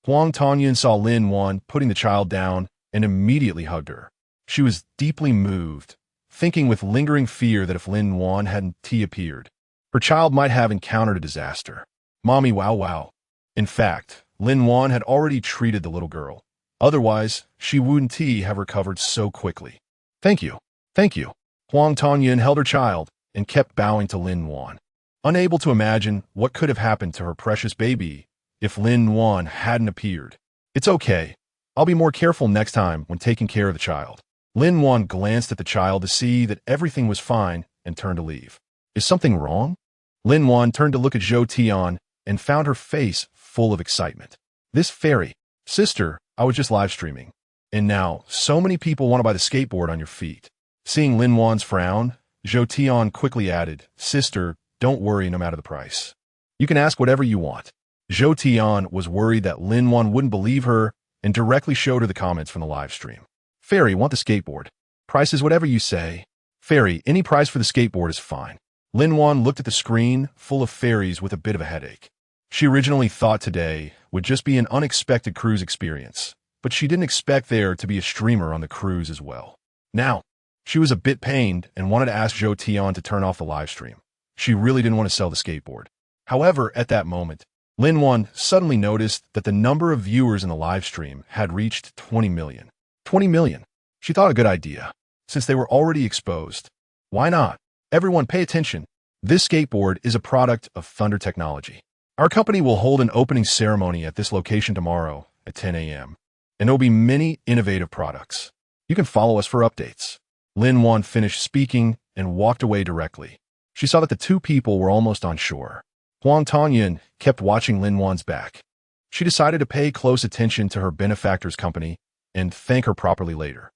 Huang Tongyun saw Lin Wan putting the child down and immediately hugged her. She was deeply moved, thinking with lingering fear that if Lin Wan hadn't appeared, her child might have encountered a disaster. Mommy, wow, wow. In fact, Lin Wan had already treated the little girl. Otherwise, she wouldn't have recovered so quickly. Thank you. Thank you. Huang Tongyun held her child and kept bowing to Lin Wan, unable to imagine what could have happened to her precious baby if Lin Wan hadn't appeared. It's okay. I'll be more careful next time when taking care of the child. Lin Wan glanced at the child to see that everything was fine and turned to leave. Is something wrong? Lin Wan turned to look at Zhou Tian and found her face full of excitement. This fairy. Sister, I was just live streaming. And now, so many people want to buy the skateboard on your feet. Seeing Lin Wan's frown, Zhou Tian quickly added, Sister, don't worry no matter the price. You can ask whatever you want. Zhou Tian was worried that Lin Wan wouldn't believe her and directly showed her the comments from the live stream. Fairy, want the skateboard. Price is whatever you say. Fairy, any price for the skateboard is fine. Lin Wan looked at the screen, full of fairies with a bit of a headache. She originally thought today would just be an unexpected cruise experience, but she didn't expect there to be a streamer on the cruise as well. Now, she was a bit pained and wanted to ask Zhou Tian to turn off the live stream. She really didn't want to sell the skateboard. However, at that moment, Lin suddenly noticed that the number of viewers in the live stream had reached 20 million. 20 million. She thought a good idea. Since they were already exposed, why not? Everyone pay attention. This skateboard is a product of Thunder Technology. Our company will hold an opening ceremony at this location tomorrow at 10 a.m. And there will be many innovative products. You can follow us for updates. Lin finished speaking and walked away directly. She saw that the two people were almost on shore. Huang Tongyan kept watching Lin back. She decided to pay close attention to her benefactor's company and thank her properly later.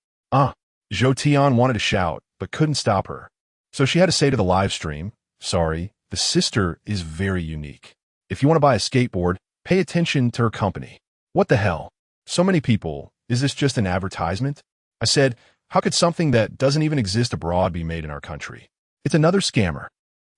Zhou Tian wanted to shout, but couldn't stop her. So she had to say to the live stream, sorry, the sister is very unique. If you want to buy a skateboard, pay attention to her company. What the hell? So many people, is this just an advertisement? I said, how could something that doesn't even exist abroad be made in our country? It's another scammer.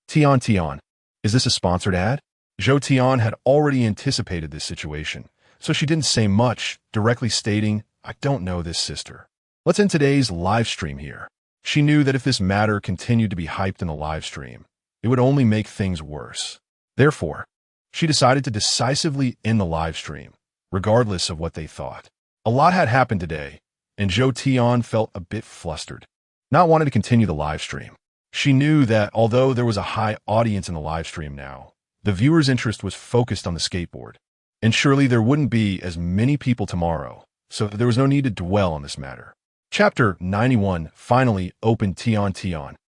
Tian, is this a sponsored ad? Zhou Tian had already anticipated this situation, so she didn't say much, directly stating, I don't know this sister. Let's end today's live stream here. She knew that if this matter continued to be hyped in the live stream, it would only make things worse. Therefore, she decided to decisively end the live stream, regardless of what they thought. A lot had happened today, and Zhou Tian felt a bit flustered, not wanting to continue the live stream. She knew that although there was a high audience in the live stream now, the viewer's interest was focused on the skateboard, and surely there wouldn't be as many people tomorrow, so there was no need to dwell on this matter. Chapter 91 finally opened Tian.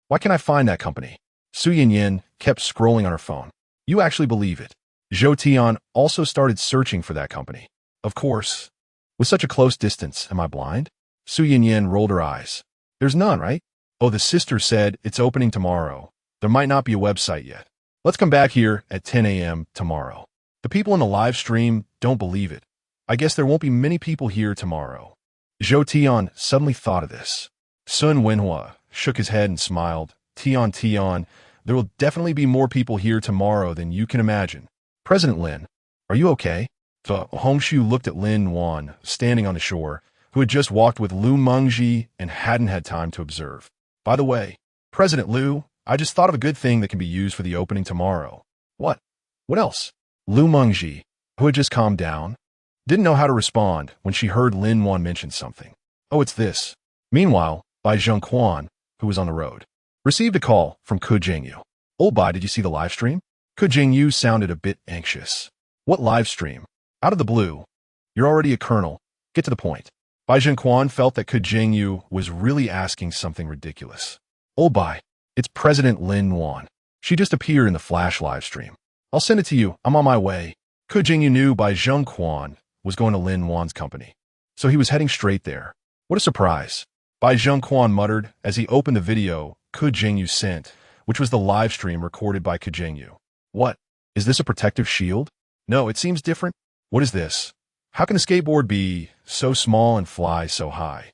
Why can't I find that company? Su Yanyan kept scrolling on her phone. You actually believe it. Zhou Tian also started searching for that company. Of course. With such a close distance, am I blind? Su Yanyan rolled her eyes. There's none, right? Oh, the sister said it's opening tomorrow. There might not be a website yet. Let's come back here at 10 a.m. tomorrow. The people in the live stream don't believe it. I guess there won't be many people here tomorrow. Zhou Tian suddenly thought of this. Sun Wenhua shook his head and smiled. Tian, there will definitely be more people here tomorrow than you can imagine. President Lin, are you okay? The Hongshu looked at Lin standing on the shore, who had just walked with Lu Mengji and hadn't had time to observe. By the way, President Liu, I just thought of a good thing that can be used for the opening tomorrow. What? What else? Lu Mengji, who had just calmed down, didn't know how to respond when she heard Lin mention something. Oh, it's this. Meanwhile, Bai Zhengquan, who was on the road, received a call from Ku Jingyu. Oh, Bai, did you see the live stream? Ku Jingyu sounded a bit anxious. What live stream? Out of the blue. You're already a colonel. Get to the point. Bai Zhengquan felt that Ku Jingyu was really asking something ridiculous. Oh, Bai, it's President Lin. She just appeared in the flash live stream. I'll send it to you. I'm on my way. Ku Jingyu knew Bai Zhengquan was going to Lin company, so he was heading straight there. What a surprise. Bai Zhengquan muttered as he opened the video Ku Jingyu sent, which was the live stream recorded by Ku Jingyu. What? Is this a protective shield? No, it seems different. What is this? How can a skateboard be so small and fly so high?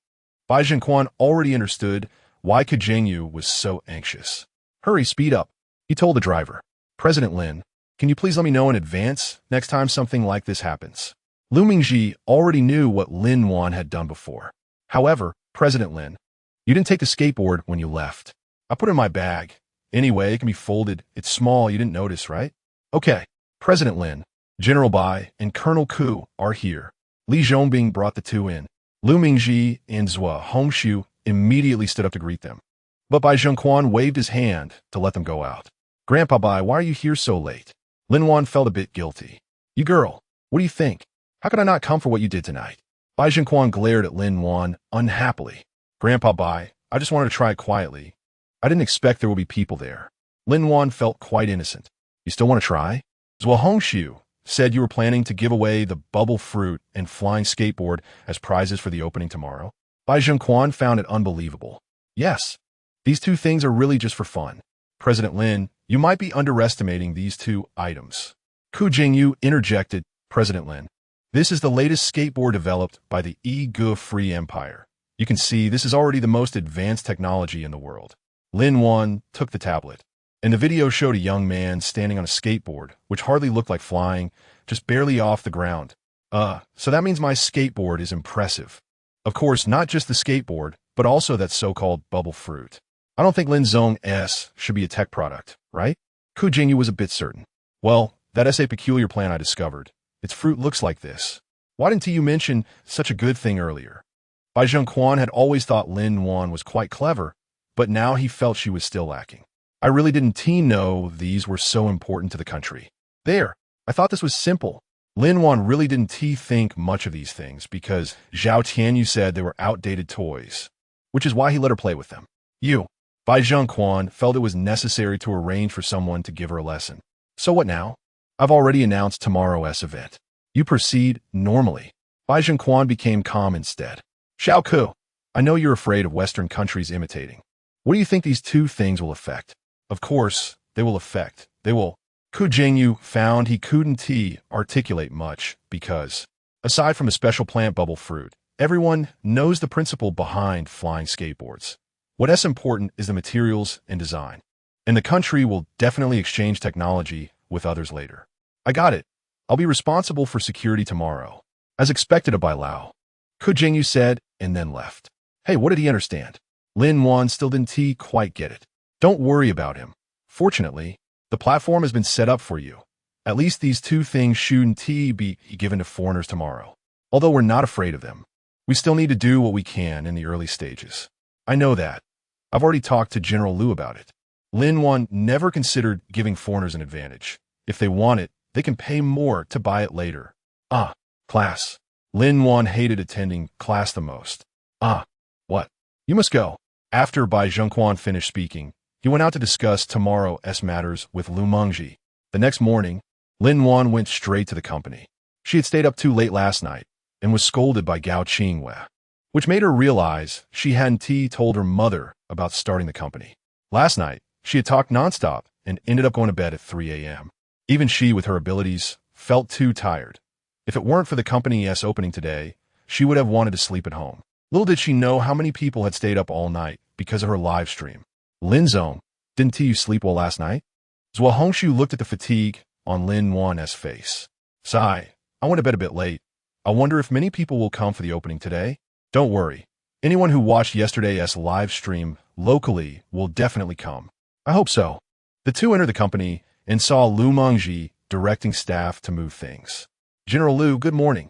Bai Zhengquan already understood why Ku Jingyu was so anxious. Hurry, speed up. He told the driver. President Lin, can you please let me know in advance next time something like this happens? Lu Mingji already knew what Lin had done before. However, President Lin, you didn't take the skateboard when you left. I put it in my bag. Anyway, it can be folded. It's small. You didn't notice, right? Okay. President Lin, General Bai, and Colonel Ku are here. Li Zhongbing brought the two in. Lu Mingji and Zhua Hongshu immediately stood up to greet them. But Bai Zhengquan waved his hand to let them go out. Grandpa Bai, why are you here so late? Lin felt a bit guilty. You girl, what do you think? How could I not come for what you did tonight? Bai Zhengquan glared at Lin unhappily. Grandpa Bai, I just wanted to try it quietly. I didn't expect there would be people there. Lin felt quite innocent. You still want to try? Zhua Hongshu said you were planning to give away the bubble fruit and flying skateboard as prizes for the opening tomorrow. Bai Zhengquan found it unbelievable. Yes, these two things are really just for fun. President Lin, you might be underestimating these two items. Ku Jingyu interjected, President Lin, this is the latest skateboard developed by the Yi Free Empire. You can see this is already the most advanced technology in the world. Lin took the tablet, and the video showed a young man standing on a skateboard, which hardly looked like flying, just barely off the ground. So that means my skateboard is impressive. Of course, not just the skateboard, but also that so-called bubble fruit. I don't think Lin Zhong's should be a tech product, right? Ku Jingyu was a bit certain. Well, that is a peculiar plant I discovered. Its fruit looks like this. Why didn't you mention such a good thing earlier? Bai Zhengquan had always thought Lin Wan was quite clever, but now he felt she was still lacking. I really didn't know these were so important to the country. There, I thought this was simple. Lin Wan really didn't think much of these things because Zhao Tianyu said they were outdated toys, which is why he let her play with them. Bai Zhengquan felt it was necessary to arrange for someone to give her a lesson. So what now? I've already announced tomorrow's event. You proceed normally. Bai Zhengquan became calm instead. Xiao Ku, I know you're afraid of Western countries imitating. What do you think these two things will affect? Of course, they will. Ku Jingyu found he couldn't articulate much because, aside from a special plant bubble fruit, everyone knows the principle behind flying skateboards. What's important is the materials and design. And the country will definitely exchange technology with others later. I got it. I'll be responsible for security tomorrow. As expected of Bai Lao. Ku Jingyu said and then left. Hey, what did he understand? Lin Wan still didn't quite get it. Don't worry about him. Fortunately, the platform has been set up for you. At least these two things shouldn't be given to foreigners tomorrow. Although we're not afraid of them. We still need to do what we can in the early stages. I know that. I've already talked to General Liu about it. Lin Wan never considered giving foreigners an advantage. If they want it, they can pay more to buy it later. Class. Lin Wan hated attending class the most. What? You must go. After Bai Zhengquan finished speaking, he went out to discuss tomorrow's matters with Lu Mengji. The next morning, Lin Wan went straight to the company. She had stayed up too late last night and was scolded by Gao Qingwei, which made her realize she hadn't told her mother about starting the company. Last night, she had talked nonstop and ended up going to bed at 3 a.m. Even she, with her abilities, felt too tired. If it weren't for the company's opening today, she would have wanted to sleep at home. Little did she know how many people had stayed up all night because of her live stream. Lin Zong, didn't you sleep well last night? Zhou Hongshu looked at the fatigue on Lin Wan's face. Sigh, I went to bed a bit late. I wonder if many people will come for the opening today? Don't worry. Anyone who watched yesterday's live stream locally will definitely come. I hope so. The two entered the company and saw Lu Mengji directing staff to move things. General Liu, good morning.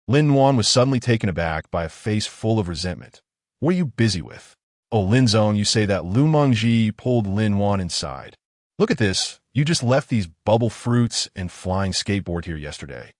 Lin Wan was suddenly taken aback by a face full of resentment. What are you busy with? Oh, Lin Zong, you say that Lu Mengji pulled Lin Wan inside. Look at this. You just left these bubble fruits and flying skateboard here yesterday.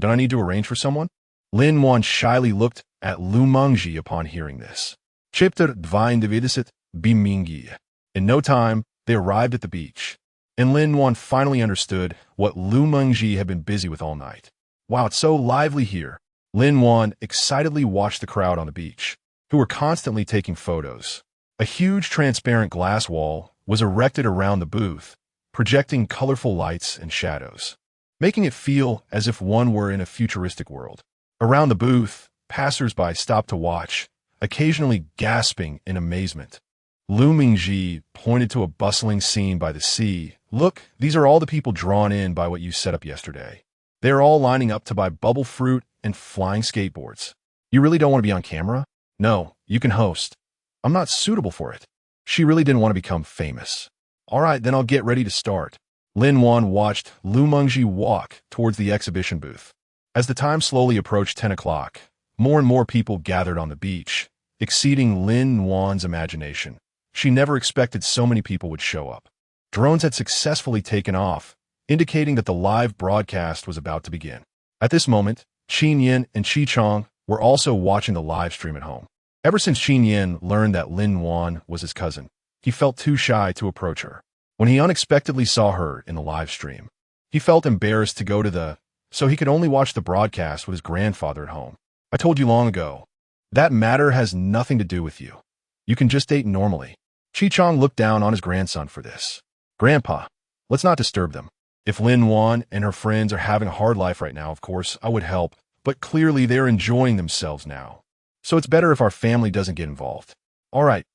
Don't I need to arrange for someone? Lin Wan shyly looked at Lu Mengji upon hearing this. Chipter dvine dividisit bimingi. In no time, they arrived at the beach. And Lin Wan finally understood what Lu Mengji had been busy with all night. Wow, it's so lively here. Lin Wan excitedly watched the crowd on the beach, who were constantly taking photos. A huge transparent glass wall was erected around the booth, projecting colorful lights and shadows, making it feel as if one were in a futuristic world. Around the booth, passers-by stopped to watch, occasionally gasping in amazement. Lu Mengji pointed to a bustling scene by the sea. Look, these are all the people drawn in by what you set up yesterday. They are all lining up to buy bubble fruit and flying skateboards. You really don't want to be on camera? No, you can host. I'm not suitable for it. She really didn't want to become famous. All right, then I'll get ready to start. Lin Wan watched Lu Mengji walk towards the exhibition booth. As the time slowly approached 10 o'clock, more and more people gathered on the beach, exceeding Lin Wan's imagination. She never expected so many people would show up. Drones had successfully taken off, indicating that the live broadcast was about to begin. At this moment, Qin Yin and Qi Chong were also watching the live stream at home. Ever since Qin Yin learned that Lin Wan was his cousin, he felt too shy to approach her. When he unexpectedly saw her in the live stream, he felt embarrassed to go to so he could only watch the broadcast with his grandfather at home. I told you long ago, that matter has nothing to do with you. You can just date normally. Qi Chong looked down on his grandson for this. Grandpa, let's not disturb them. If Lin Wan and her friends are having a hard life right now, of course, I would help, but clearly they're enjoying themselves now. So it's better if our family doesn't get involved. All right,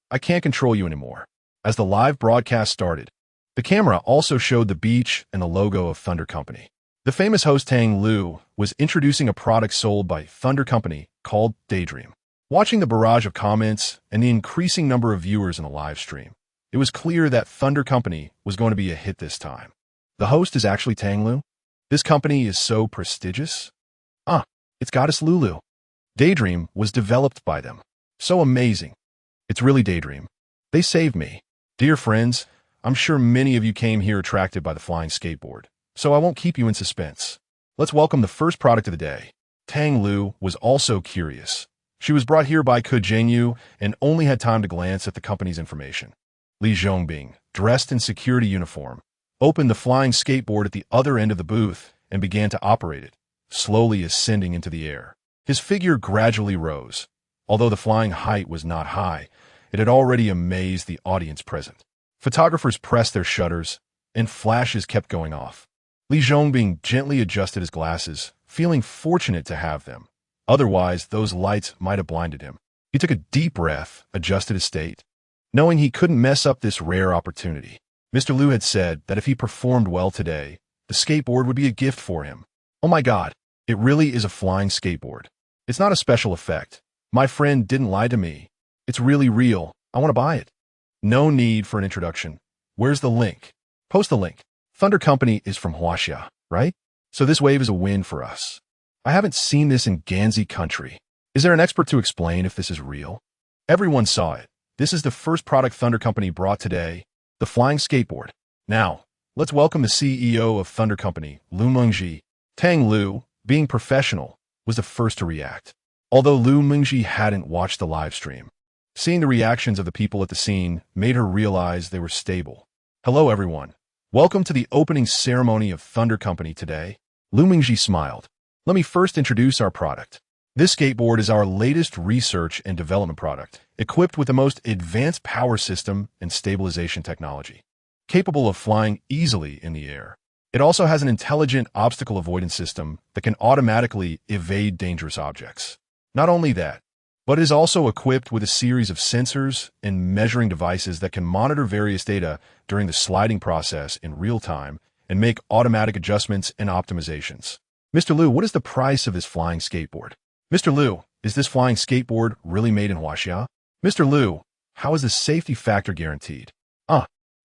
I can't control you anymore. As the live broadcast started, the camera also showed the beach and the logo of Thunder Company. The famous host Tang Lu was introducing a product sold by Thunder Company called Daydream. Watching the barrage of comments and the increasing number of viewers in the live stream, it was clear that Thunder Company was going to be a hit this time. The host is actually Tang Lu? This company is so prestigious? It's Goddess Lulu. Daydream was developed by them. So amazing. It's really Daydream. They saved me. Dear friends, I'm sure many of you came here attracted by the flying skateboard, so I won't keep you in suspense. Let's welcome the first product of the day. Tang Lu was also curious. She was brought here by Ke Jianyu and only had time to glance at the company's information. Li Zhongbing, dressed in security uniform, opened the flying skateboard at the other end of the booth and began to operate it, slowly ascending into the air. His figure gradually rose. Although the flying height was not high, it had already amazed the audience present. Photographers pressed their shutters, and flashes kept going off. Li Zhongbing gently adjusted his glasses, feeling fortunate to have them. Otherwise, those lights might have blinded him. He took a deep breath, adjusted his state, knowing he couldn't mess up this rare opportunity. Mr. Lu had said that if he performed well today, the skateboard would be a gift for him. Oh my God, it really is a flying skateboard. It's not a special effect. My friend didn't lie to me. It's really real. I want to buy it. No need for an introduction. Where's the link? Post the link. Thunder Company is from Huaxia, right? So this wave is a win for us. I haven't seen this in Ganzi country. Is there an expert to explain if this is real? Everyone saw it. This is the first product Thunder Company brought today, the flying skateboard. Now, let's welcome the CEO of Thunder Company, Lu Mengji. Tang Lu, being professional, was the first to react. Although Lu Mengji hadn't watched the live stream, seeing the reactions of the people at the scene made her realize they were stable. Hello everyone. Welcome to the opening ceremony of Thunder Company today. Lu Mengji smiled. Let me first introduce our product. This skateboard is our latest research and development product, equipped with the most advanced power system and stabilization technology, capable of flying easily in the air. It also has an intelligent obstacle avoidance system that can automatically evade dangerous objects. Not only that, but it is also equipped with a series of sensors and measuring devices that can monitor various data during the sliding process in real time and make automatic adjustments and optimizations. Mr. Lu, what is the price of this flying skateboard? Mr. Lu, is this flying skateboard really made in Huaxia? Mr. Lu, how is the safety factor guaranteed?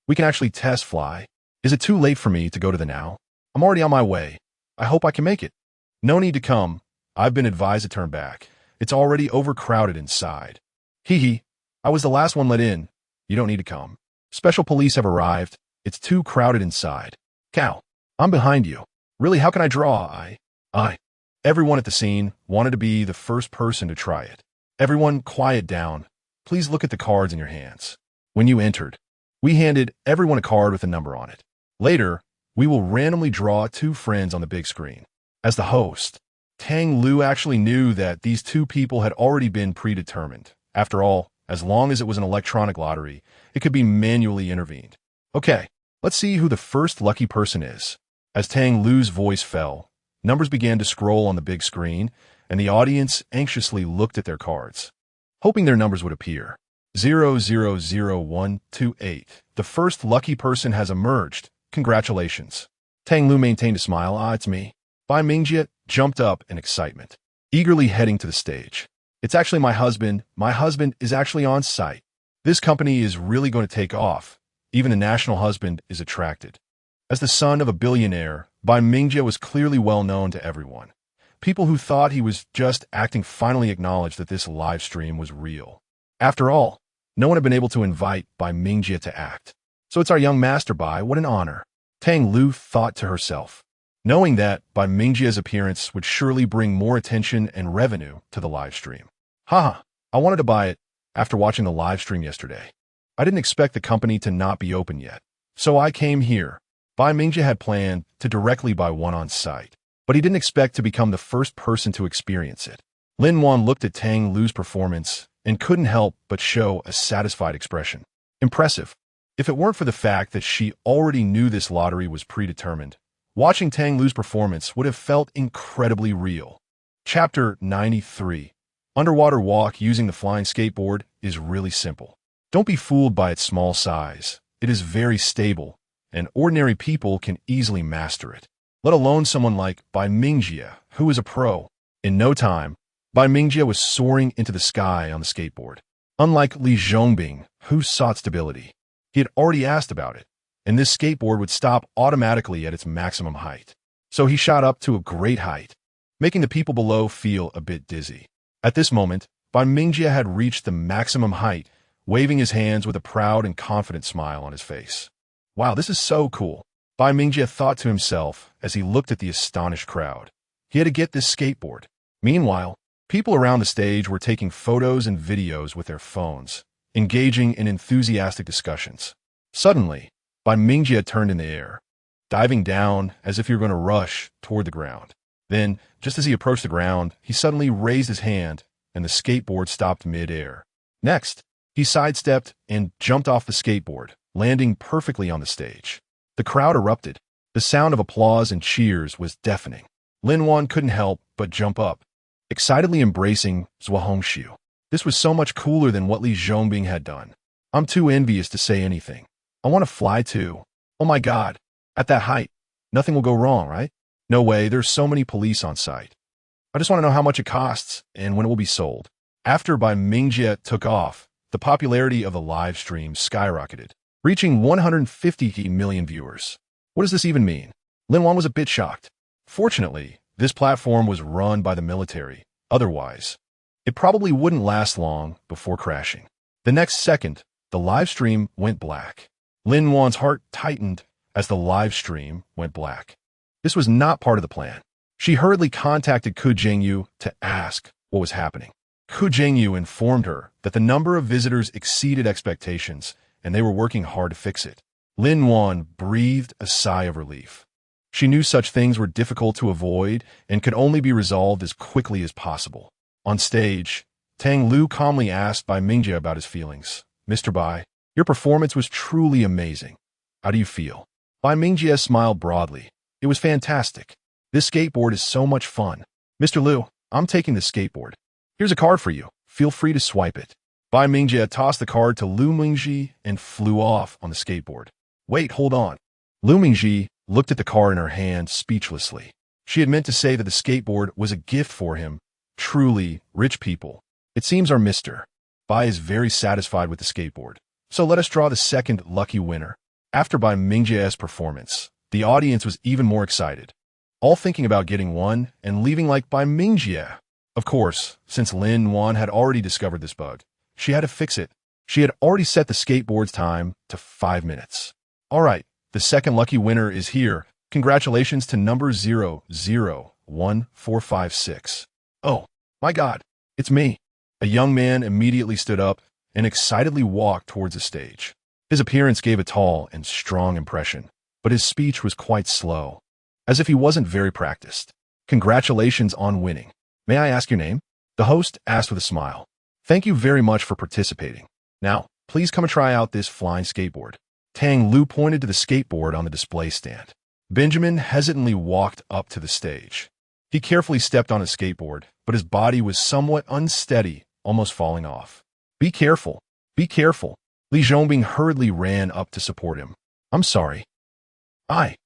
We can actually test fly. Is it too late for me to go to the now? I'm already on my way. I hope I can make it. No need to come. I've been advised to turn back. It's already overcrowded inside. Hee. I was the last one let in. You don't need to come. Special police have arrived. It's too crowded inside. Cow, I'm behind you. Really, how can I draw? Everyone at the scene wanted to be the first person to try it. Everyone, quiet down. Please look at the cards in your hands. When you entered, we handed everyone a card with a number on it. Later, we will randomly draw two friends on the big screen. As the host, Tang Lu actually knew that these two people had already been predetermined. After all, as long as it was an electronic lottery, it could be manually intervened. Okay, let's see who the first lucky person is. As Tang Lu's voice fell, numbers began to scroll on the big screen, and the audience anxiously looked at their cards, hoping their numbers would appear. 000128. The first lucky person has emerged. Congratulations. Tang Lu maintained a smile. It's me. Bai Mingjie jumped up in excitement, eagerly heading to the stage. It's actually my husband. My husband is actually on site. This company is really going to take off. Even the national husband is attracted. As the son of a billionaire, Bai Mingjie was clearly well known to everyone. People who thought he was just acting finally acknowledged that this live stream was real. After all, no one had been able to invite Bai Mingjie to act. So it's our young master Bai. What an honor. Tang Lu thought to herself, knowing that Bai Mingjie's appearance would surely bring more attention and revenue to the live stream. I wanted to buy it after watching the live stream yesterday. I didn't expect the company to not be open yet, so I came here. Bai Mingjie had planned to directly buy one on site, but he didn't expect to become the first person to experience it. Lin Wan looked at Tang Lu's performance and couldn't help but show a satisfied expression. Impressive. If it weren't for the fact that she already knew this lottery was predetermined, watching Tang Lu's performance would have felt incredibly real. Chapter 93. Underwater walk using the flying skateboard is really simple. Don't be fooled by its small size. It is very stable, and ordinary people can easily master it, let alone someone like Bai Mingjie, who is a pro. In no time, Bai Mingjie was soaring into the sky on the skateboard. Unlike Li Zhongbing, who sought stability, he had already asked about it, and this skateboard would stop automatically at its maximum height. So he shot up to a great height, making the people below feel a bit dizzy. At this moment, Bai Mingjie had reached the maximum height, waving his hands with a proud and confident smile on his face. Wow, this is so cool, Bai Mingjie thought to himself as he looked at the astonished crowd. He had to get this skateboard. Meanwhile, people around the stage were taking photos and videos with their phones, engaging in enthusiastic discussions. Suddenly, Bai Mingjie turned in the air, diving down as if he were going to rush toward the ground. Then, just as he approached the ground, he suddenly raised his hand, and the skateboard stopped mid-air. Next, he sidestepped and jumped off the skateboard, landing perfectly on the stage. The crowd erupted. The sound of applause and cheers was deafening. Lin couldn't help but jump up, excitedly embracing Zhuohongshu. This was so much cooler than what Li Zhongbing had done. I'm too envious to say anything. I want to fly too. Oh my god. At that height, nothing will go wrong, right? No way, there's so many police on site. I just want to know how much it costs and when it will be sold. After Bai Mingjie took off, the popularity of the live stream skyrocketed, reaching 150 million viewers. What does this even mean? Lin was a bit shocked. Fortunately, this platform was run by the military. Otherwise, it probably wouldn't last long before crashing. The next second, the live stream went black. Lin heart tightened as the live stream went black. This was not part of the plan. She hurriedly contacted Ku Jingyu to ask what was happening. Ku Jingyu informed her that the number of visitors exceeded expectations and they were working hard to fix it. Lin breathed a sigh of relief. She knew such things were difficult to avoid and could only be resolved as quickly as possible. On stage, Tang Lu calmly asked Bai Mingjie about his feelings. Mr. Bai, your performance was truly amazing. How do you feel? Bai Mingjie smiled broadly. It was fantastic. This skateboard is so much fun. Mr. Lu, I'm taking the skateboard. Here's a card for you. Feel free to swipe it. Bai Mingjie tossed the card to Lu Mingji and flew off on the skateboard. Wait, hold on. Lu Mingji looked at the card in her hand speechlessly. She had meant to say that the skateboard was a gift for him. Truly, rich people. It seems our Mr. Bai is very satisfied with the skateboard. So let us draw the second lucky winner. After Bai Mingjie's performance, the audience was even more excited, all thinking about getting one and leaving like Bai Mingjie. Of course, since Lin had already discovered this bug, she had to fix it. She had already set the skateboard's time to 5 minutes. All right, the second lucky winner is here. Congratulations to number 001456. Oh, my God, it's me. A young man immediately stood up and excitedly walked towards the stage. His appearance gave a tall and strong impression, but his speech was quite slow, as if he wasn't very practiced. Congratulations on winning. May I ask your name? The host asked with a smile. Thank you very much for participating. Now, please come and try out this flying skateboard. Tang Lu pointed to the skateboard on the display stand. Benjamin hesitantly walked up to the stage. He carefully stepped on his skateboard, but his body was somewhat unsteady, almost falling off. Be careful. Be careful. Li Zhongbing hurriedly ran up to support him. I'm sorry. I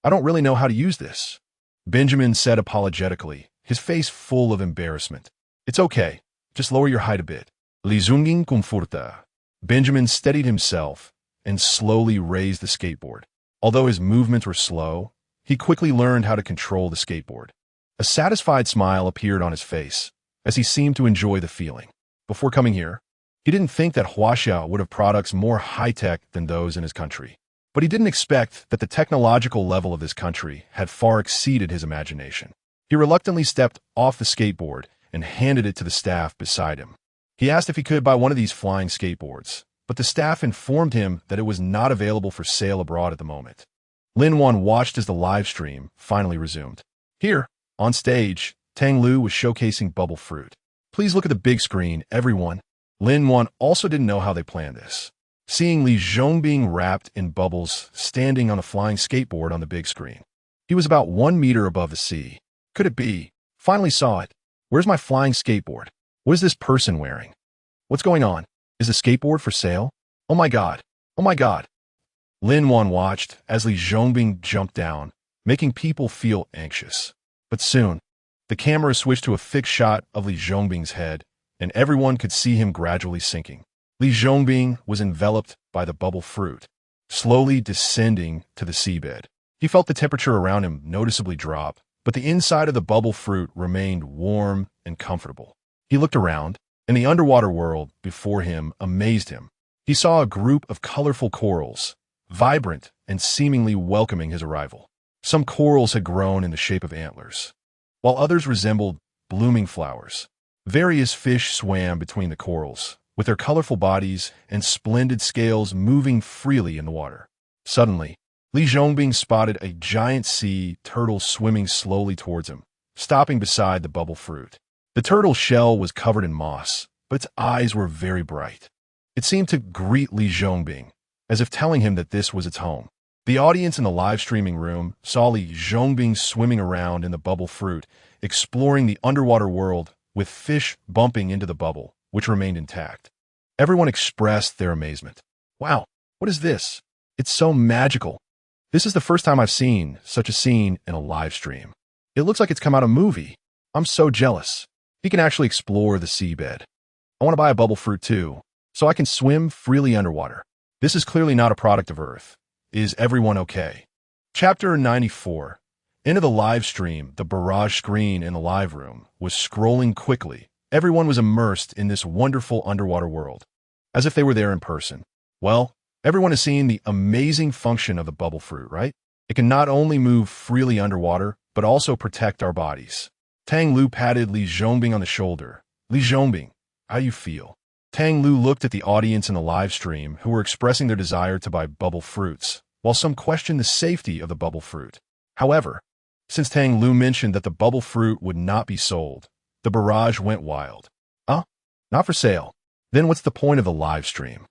don't really know how to use this, Benjamin said apologetically, his face full of embarrassment. It's okay. Just lower your height a bit. Li Zhongbing comforta. Benjamin steadied himself and slowly raised the skateboard. Although his movements were slow, he quickly learned how to control the skateboard. A satisfied smile appeared on his face, as he seemed to enjoy the feeling. Before coming here, he didn't think that Huaxia would have products more high-tech than those in his country. But he didn't expect that the technological level of this country had far exceeded his imagination. He reluctantly stepped off the skateboard and handed it to the staff beside him. He asked if he could buy one of these flying skateboards, but the staff informed him that it was not available for sale abroad at the moment. Lin watched as the live stream finally resumed. Here, on stage, Tang Lu was showcasing bubble fruit. Please look at the big screen, everyone. Lin also didn't know how they planned this. Seeing Li Zhongbing wrapped in bubbles standing on a flying skateboard on the big screen. He was about 1 meter above the sea. Could it be? Finally saw it. Where's my flying skateboard? What is this person wearing? What's going on? Is the skateboard for sale? Oh my God. Oh my God. Lin watched as Li Zhongbing jumped down, making people feel anxious. But soon, The camera switched to a fixed shot of Li Zhongbing's head, and everyone could see him gradually sinking. Li Zhongbing was enveloped by the bubble fruit, slowly descending to the seabed. He felt the temperature around him noticeably drop, but the inside of the bubble fruit remained warm and comfortable. He looked around, and the underwater world before him amazed him. He saw a group of colorful corals, vibrant and seemingly welcoming his arrival. Some corals had grown in the shape of antlers, while others resembled blooming flowers. Various fish swam between the corals, with their colorful bodies and splendid scales moving freely in the water. Suddenly, Li Zhongbing spotted a giant sea turtle swimming slowly towards him, stopping beside the bubble fruit. The turtle's shell was covered in moss, but its eyes were very bright. It seemed to greet Li Zhongbing, as if telling him that this was its home. The audience in the live streaming room saw Li Zhongbing swimming around in the bubble fruit, exploring the underwater world with fish bumping into the bubble, which remained intact. Everyone expressed their amazement. Wow, what is this? It's so magical. This is the first time I've seen such a scene in a live stream. It looks like it's come out of a movie. I'm so jealous. He can actually explore the seabed. I want to buy a bubble fruit too, so I can swim freely underwater. This is clearly not a product of Earth. Is everyone okay? Chapter 94. Into the live stream, the barrage screen in the live room was scrolling quickly. Everyone was immersed in this wonderful underwater world, as if they were there in person. Well, everyone has seen the amazing function of the bubble fruit, right? It can not only move freely underwater, but also protect our bodies. Tang Lu patted Li Zhongbing on the shoulder. Li Zhongbing, how you feel? Tang Lu looked at the audience in the live stream who were expressing their desire to buy bubble fruits, while some questioned the safety of the bubble fruit. However, since Tang Lu mentioned that the bubble fruit would not be sold, the barrage went wild. Huh? Not for sale. Then what's the point of the live stream?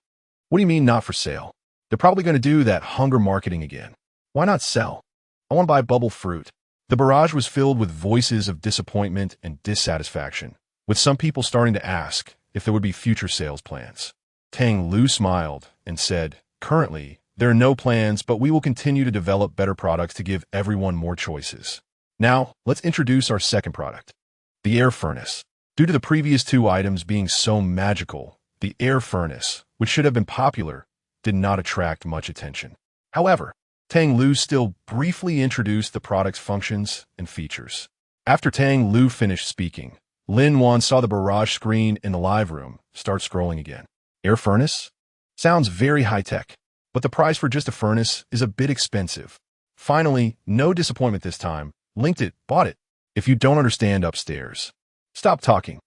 What do you mean not for sale? They're probably going to do that hunger marketing again. Why not sell? I want to buy bubble fruit. The barrage was filled with voices of disappointment and dissatisfaction, with some people starting to ask if there would be future sales plans. Tang Lu smiled and said, "Currently, there are no plans, but we will continue to develop better products to give everyone more choices." Now, let's introduce our second product, the air furnace. Due to the previous two items being so magical, the air furnace, which should have been popular, did not attract much attention. However, Tang Lu still briefly introduced the product's functions and features. After Tang Lu finished speaking, Lin Wan saw the barrage screen in the live room start scrolling again. Air furnace? Sounds very high-tech, but the price for just a furnace is a bit expensive. Finally, no disappointment this time. Linked it, bought it. If you don't understand upstairs, stop talking.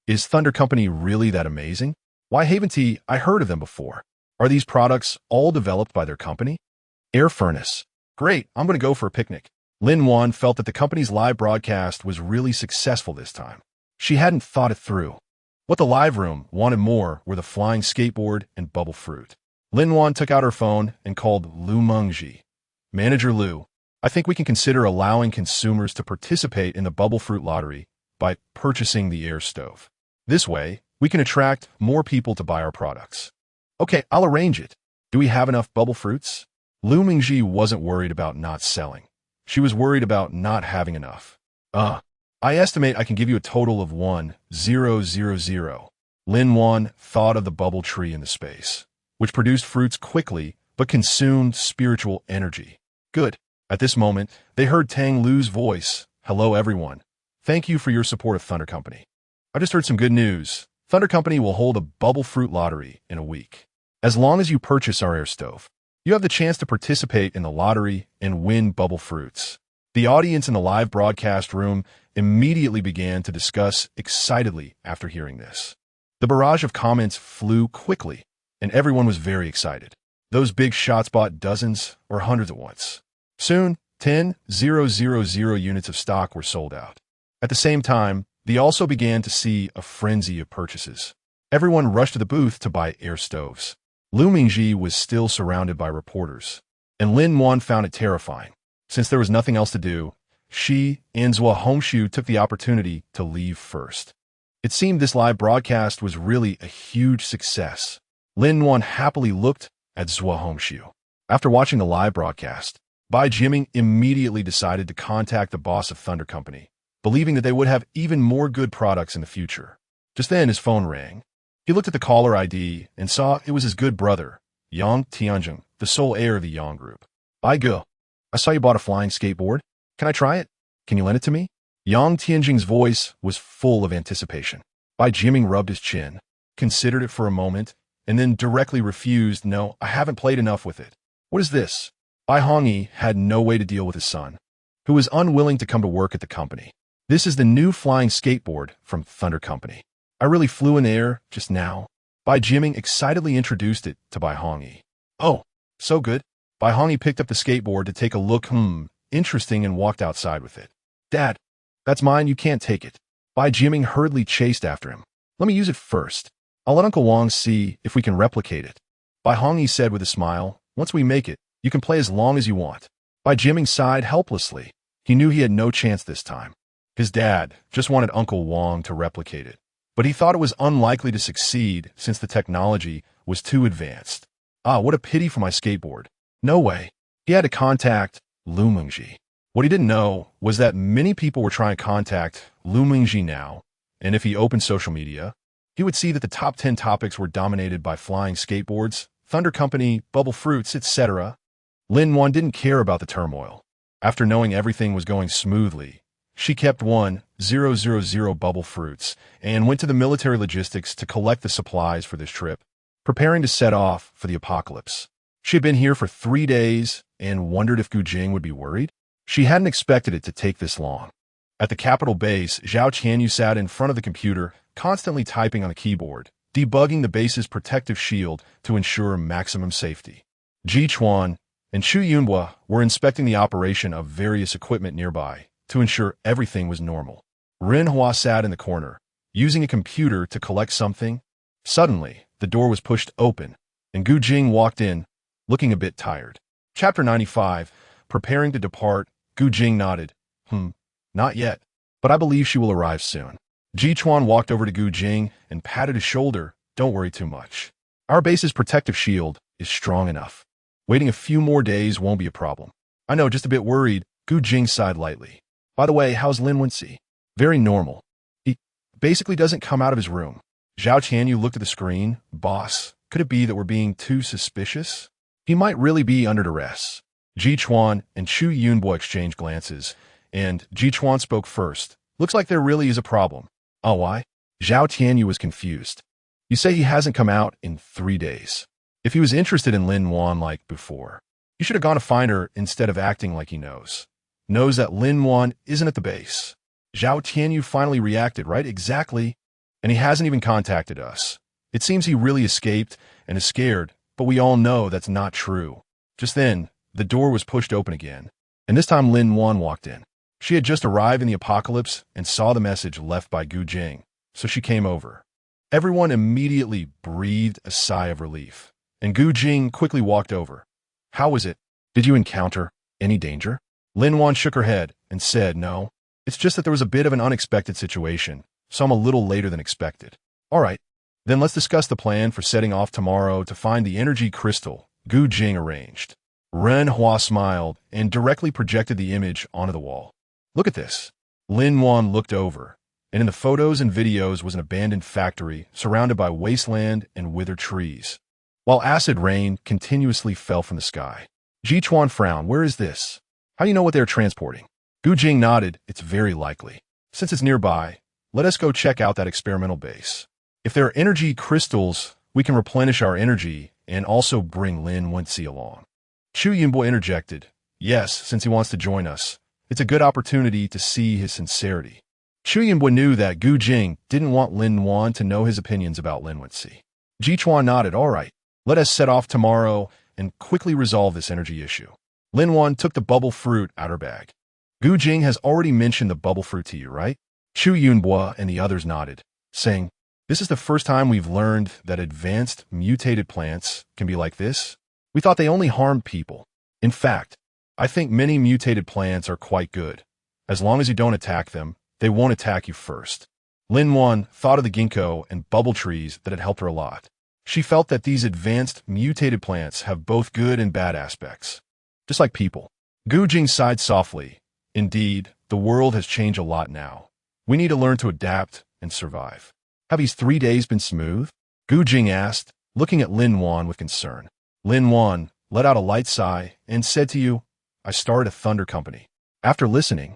Is Thunder Company really that amazing? Why haven't I heard of them before? Are these products all developed by their company? Air furnace. Great, I'm going to go for a picnic. Lin Wan felt that the company's live broadcast was really successful this time. She hadn't thought it through. What the live room wanted more were the flying skateboard and bubble fruit. Lin Wan took out her phone and called Lu Mengji. Manager Lu, I think we can consider allowing consumers to participate in the bubble fruit lottery by purchasing the air stove. This way, we can attract more people to buy our products. Okay, I'll arrange it. Do we have enough bubble fruits? Lu Mengji wasn't worried about not selling. She was worried about not having enough. I estimate I can give you a total of 1,000. Lin Wan thought of the bubble tree in the space, which produced fruits quickly but consumed spiritual energy. Good. At this moment, they heard Tang Lu's voice. Hello, everyone. Thank you for your support of Thunder Company. I just heard some good news. Thunder Company will hold a bubble fruit lottery in a week. As long as you purchase our air stove, you have the chance to participate in the lottery and win bubble fruits. The audience in the live broadcast room immediately began to discuss excitedly after hearing this. The barrage of comments flew quickly, and everyone was very excited. Those big shots bought dozens or hundreds at once. Soon, 10,000 units of stock were sold out. At the same time, they also began to see a frenzy of purchases. Everyone rushed to the booth to buy air stoves. Lu Mengji was still surrounded by reporters, and Lin Wan found it terrifying. Since there was nothing else to do, she and Zhuo took the opportunity to leave first. It seemed this live broadcast was really a huge success. Lin Wan happily looked at Zhuo. After watching the live broadcast, Bai Jiming immediately decided to contact the boss of Thunder Company, believing that they would have even more good products in the future. Just then his phone rang. He looked at the caller ID and saw it was his good brother, Yang Tianjing, the sole heir of the Yang Group. "Hi, Go. I saw you bought a flying skateboard. Can I try it? Can you lend it to me?" Yang Tianjing's voice was full of anticipation. Bai Jiming rubbed his chin, considered it for a moment, and then directly refused. "No, I haven't played enough with it." "What is this?" Bai Hongyi had no way to deal with his son, who was unwilling to come to work at the company. "This is the new flying skateboard from Thunder Company. I really flew in the air just now." Bai Jiming excitedly introduced it to Bai Hongyi. "Oh, so good." Bai Hongyi picked up the skateboard to take a look. Interesting, and walked outside with it. "Dad, that's mine. You can't take it." Bai Jiming hurriedly chased after him. "Let me use it first. I'll let Uncle Wang see if we can replicate it." Bai Hongyi said with a smile, "Once we make it, you can play as long as you want." Bai Jiming sighed helplessly. He knew he had no chance this time. His dad just wanted Uncle Wang to replicate it, but he thought it was unlikely to succeed since the technology was too advanced. What a pity for my skateboard. No way. He had to contact Lu Mingji. What he didn't know was that many people were trying to contact Lu Mingji now, and if he opened social media, he would see that the top 10 topics were dominated by flying skateboards, Thunder Company, bubble fruits, etc. Lin-Wan didn't care about the turmoil. After knowing everything was going smoothly, she kept 1000 bubble fruits and went to the military logistics to collect the supplies for this trip, preparing to set off for the apocalypse. She had been here for 3 days and wondered if Gu Jing would be worried. She hadn't expected it to take this long. At the capital base, Zhao Qianyu sat in front of the computer, constantly typing on a keyboard, debugging the base's protective shield to ensure maximum safety. Ji Chuan and Xu Yunhua were inspecting the operation of various equipment nearby to ensure everything was normal. Ren Hua sat in the corner, using a computer to collect something. Suddenly, the door was pushed open, and Gu Jing walked in, looking a bit tired. Chapter 95, Preparing to depart. Gu Jing nodded. Not yet, but I believe she will arrive soon." Ji Chuan walked over to Gu Jing and patted his shoulder. "Don't worry too much. Our base's protective shield is strong enough. Waiting a few more days won't be a problem." "I know, just a bit worried." Gu Jing sighed lightly. "By the way, how's Lin Wenxi?" "Very normal. He basically doesn't come out of his room." Zhao Qianyu looked at the screen. "Boss, could it be that we're being too suspicious? He might really be under duress." Ji Chuan and Xu Yunbo exchanged glances, and Ji Chuan spoke first. "Looks like there really is a problem." "Oh, why?" Zhao Tianyu was confused. "You say he hasn't come out in 3 days. If he was interested in Lin Wan like before, you should have gone to find her instead of acting like he knows. Knows that Lin Wan isn't at the base." Zhao Tianyu finally reacted, "Right, exactly. And he hasn't even contacted us. It seems he really escaped and is scared, but we all know that's not true." Just then, the door was pushed open again, and this time Lin Wan walked in. She had just arrived in the apocalypse and saw the message left by Gu Jing, so she came over. Everyone immediately breathed a sigh of relief, and Gu Jing quickly walked over. "How was it? Did you encounter any danger?" Lin Wan shook her head and said, "No, it's just that there was a bit of an unexpected situation, so I'm a little later than expected." "All right, then let's discuss the plan for setting off tomorrow to find the energy crystal," Gu Jing arranged. Ren Hua smiled and directly projected the image onto the wall. "Look at this." Lin Wan looked over, and in the photos and videos was an abandoned factory surrounded by wasteland and withered trees, while acid rain continuously fell from the sky. Ji Chuan frowned. "Where is this? How do you know what they're transporting?" Gu Jing nodded. "It's very likely. Since it's nearby, let us go check out that experimental base. If there are energy crystals, we can replenish our energy and also bring Lin Wenxi along." Xu Yunbo interjected. "Yes, since he wants to join us, it's a good opportunity to see his sincerity." Xu Yunbo knew that Gu Jing didn't want Lin Wan to know his opinions about Lin Wenxi. Ji Chuan nodded. "All right, let us set off tomorrow and quickly resolve this energy issue." Lin Wan took the bubble fruit out her bag. "Gu Jing has already mentioned the bubble fruit to you, right?" Xu Yunbo and the others nodded, saying, "This is the first time we've learned that advanced mutated plants can be like this. We thought they only harmed people. In fact, I think many mutated plants are quite good. As long as you don't attack them, they won't attack you first." Lin Wan thought of the ginkgo and bubble trees that had helped her a lot. She felt that these advanced mutated plants have both good and bad aspects, just like people. Gu Jing sighed softly. Indeed, the world has changed a lot now. We need to learn to adapt and survive. Have these 3 days been smooth? Gu Jing asked, looking at Lin Wan with concern. Lin Wan let out a light sigh and said to you, I started a thunder company. After listening,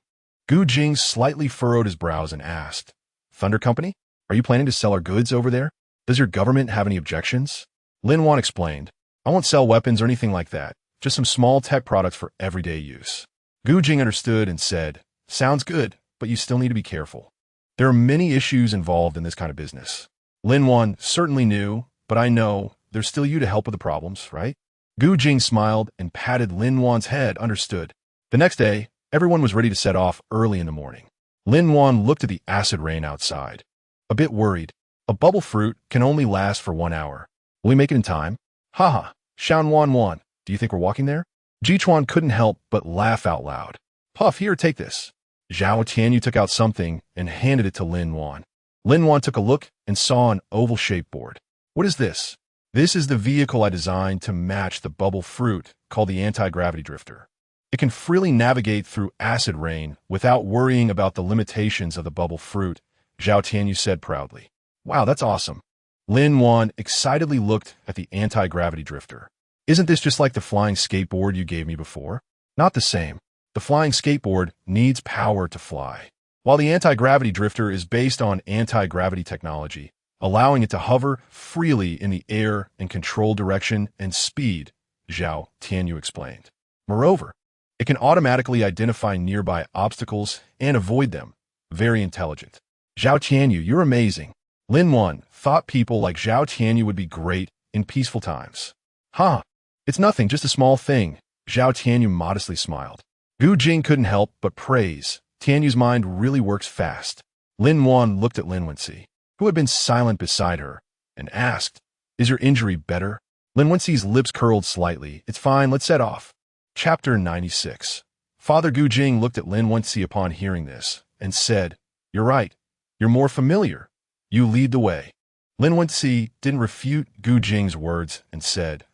Gu Jing slightly furrowed his brows and asked, Thunder company? Are you planning to sell our goods over there? Does your government have any objections? Lin Wan explained, I won't sell weapons or anything like that, just some small tech products for everyday use. Gu Jing understood and said, Sounds good, but you still need to be careful. There are many issues involved in this kind of business. Lin Wan certainly knew, but I know there's still you to help with the problems, right? Gu Jing smiled and patted Lin Wan's head, understood. The next day, everyone was ready to set off early in the morning. Lin Wan looked at the acid rain outside. A bit worried. A bubble fruit can only last for 1 hour. Will we make it in time? Haha, Shan Wan, do you think we're walking there? Jichuan couldn't help but laugh out loud. Puff, here, take this. Zhao Tianyu took out something and handed it to Lin Wan. Lin Wan took a look and saw an oval-shaped board. What is this? This is the vehicle I designed to match the bubble fruit called the anti-gravity drifter. It can freely navigate through acid rain without worrying about the limitations of the bubble fruit, Zhao Tianyu said proudly. Wow, that's awesome. Lin Wan excitedly looked at the anti-gravity drifter. Isn't this just like the flying skateboard you gave me before? Not the same. The flying skateboard needs power to fly, while the anti-gravity drifter is based on anti-gravity technology, allowing it to hover freely in the air and control direction and speed, Zhao Tianyu explained. Moreover, it can automatically identify nearby obstacles and avoid them. Very intelligent. Zhao Tianyu, you're amazing. Lin Wan thought people like Zhao Tianyu would be great in peaceful times. Huh, it's nothing, just a small thing, Zhao Tianyu modestly smiled. Gu Jing couldn't help but praise. Tianyu's mind really works fast. Lin Wan looked at Lin Wenxi, who had been silent beside her, and asked, Is your injury better? Lin Wenxi's lips curled slightly. It's fine, let's set off. Chapter 96. Father Gu Jing looked at Lin Wenxi upon hearing this, and said, You're right. You're more familiar. You lead the way. Lin Wenxi didn't refute Gu Jing's words and said,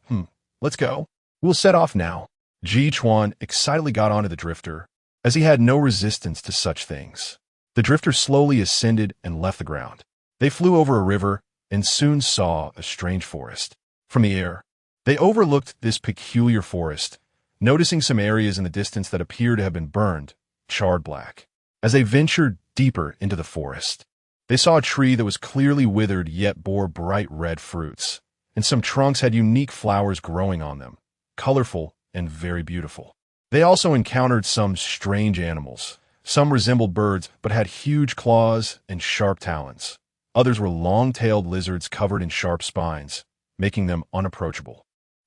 Let's go. We'll set off now. Ji Chuan excitedly got onto the drifter, as he had no resistance to such things. The drifter slowly ascended and left the ground. They flew over a river and soon saw a strange forest. From the air, they overlooked this peculiar forest, noticing some areas in the distance that appeared to have been burned, charred black. As they ventured deeper into the forest, they saw a tree that was clearly withered yet bore bright red fruits, and some trunks had unique flowers growing on them, colorful and very beautiful. They also encountered some strange animals. Some resembled birds but had huge claws and sharp talons. Others were long-tailed lizards covered in sharp spines, making them unapproachable.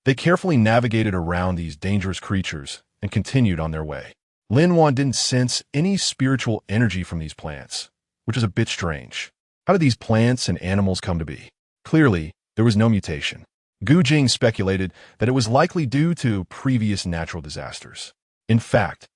They carefully navigated around these dangerous creatures and continued on their way. Lin Wan didn't sense any spiritual energy from these plants, which is a bit strange. How did these plants and animals come to be? Clearly, there was no mutation. Gu Jing speculated that it was likely due to previous natural disasters. In fact,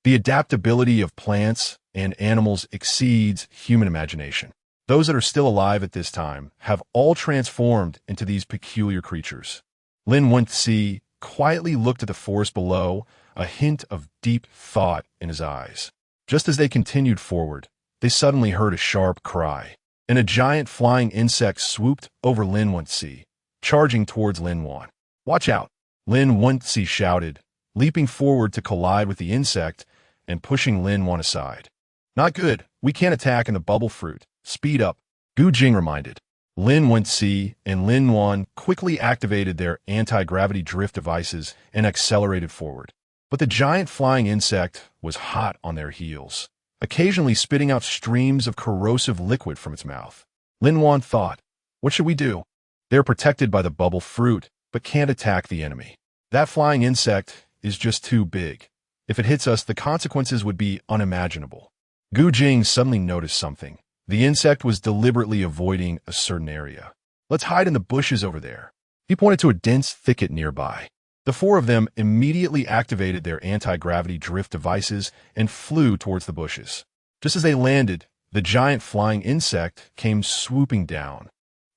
the adaptability of plants and animals exceeds human imagination. Those that are still alive at this time have all transformed into these peculiar creatures. Lin Wenxi quietly looked at the forest below, a hint of deep thought in his eyes. Just as they continued forward, they suddenly heard a sharp cry, and a giant flying insect swooped over Lin Wenxi, charging towards Lin Wan. Watch out, Lin Wenxi shouted, leaping forward to collide with the insect and pushing Lin Wan aside. Not good, we can't attack in the bubble fruit. Speed up, Gu Jing reminded. Lin Wenxi and Lin Wan quickly activated their anti-gravity drift devices and accelerated forward. But the giant flying insect was hot on their heels, occasionally spitting out streams of corrosive liquid from its mouth. Lin Wan thought, what should we do? They are protected by the bubble fruit, but can't attack the enemy. That flying insect is just too big. If it hits us, the consequences would be unimaginable. Gu Jing suddenly noticed something. The insect was deliberately avoiding a certain area. Let's hide in the bushes over there. He pointed to a dense thicket nearby. The four of them immediately activated their anti-gravity drift devices and flew towards the bushes. Just as they landed, the giant flying insect came swooping down,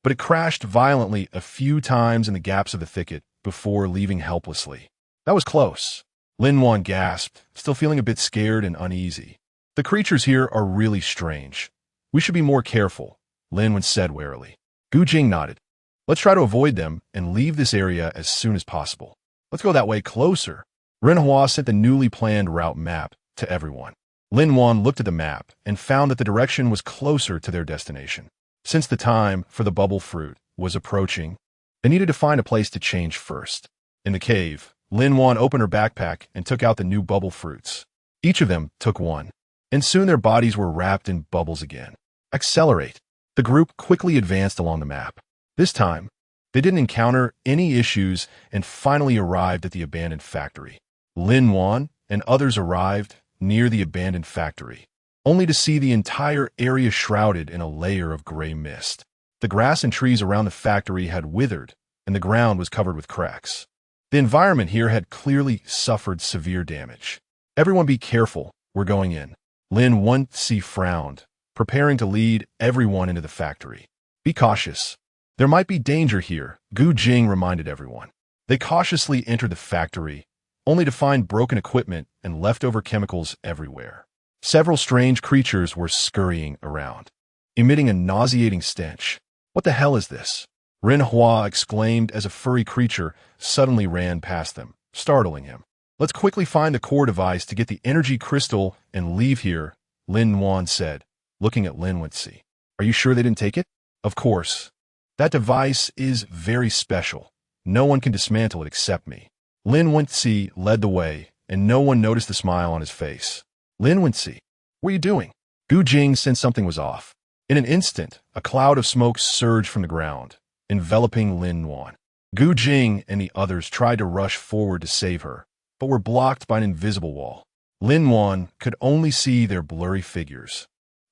but it crashed violently a few times in the gaps of the thicket before leaving helplessly. That was close. Lin Wan gasped, still feeling a bit scared and uneasy. The creatures here are really strange. We should be more careful, Lin Wen said warily. Gu Jing nodded. Let's try to avoid them and leave this area as soon as possible. Let's go that way closer. Ren Hua sent the newly planned route map to everyone. Lin Wan looked at the map and found that the direction was closer to their destination. Since the time for the bubble fruit was approaching, they needed to find a place to change first. In the cave, Lin Wan opened her backpack and took out the new bubble fruits. Each of them took one, and soon their bodies were wrapped in bubbles again. Accelerate. The group quickly advanced along the map. This time, they didn't encounter any issues and finally arrived at the abandoned factory. Lin Wan and others arrived near the abandoned factory, only to see the entire area shrouded in a layer of gray mist. The grass and trees around the factory had withered, and the ground was covered with cracks. The environment here had clearly suffered severe damage. Everyone be careful, we're going in. Lin Wen-si frowned, preparing to lead everyone into the factory. Be cautious. There might be danger here, Gu Jing reminded everyone. They cautiously entered the factory, only to find broken equipment and leftover chemicals everywhere. Several strange creatures were scurrying around, emitting a nauseating stench. What the hell is this? Ren Hua exclaimed as a furry creature suddenly ran past them, startling him. Let's quickly find the core device to get the energy crystal and leave here, Lin Wan said, looking at Lin Wen-si. Are you sure they didn't take it? Of course. That device is very special. No one can dismantle it except me. Lin Wen-si led the way, and no one noticed the smile on his face. Lin Wen-si, what are you doing? Gu Jing sensed something was off. In an instant, a cloud of smoke surged from the ground, enveloping Lin Wan. Gu Jing and the others tried to rush forward to save her, but were blocked by an invisible wall. Lin Wan could only see their blurry figures,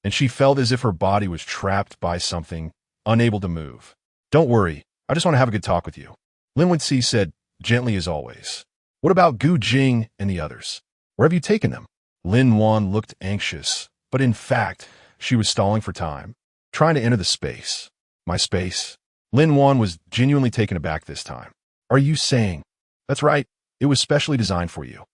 and she felt as if her body was trapped by something, unable to move. Don't worry, I just want to have a good talk with you, Lin Wen-si said, gently as always. What about Gu Jing and the others? Where have you taken them? Lin Wan looked anxious, but in fact, she was stalling for time, trying to enter the space. My space? Lin Wan was genuinely taken aback this time. Are you saying? That's right, it was specially designed for you.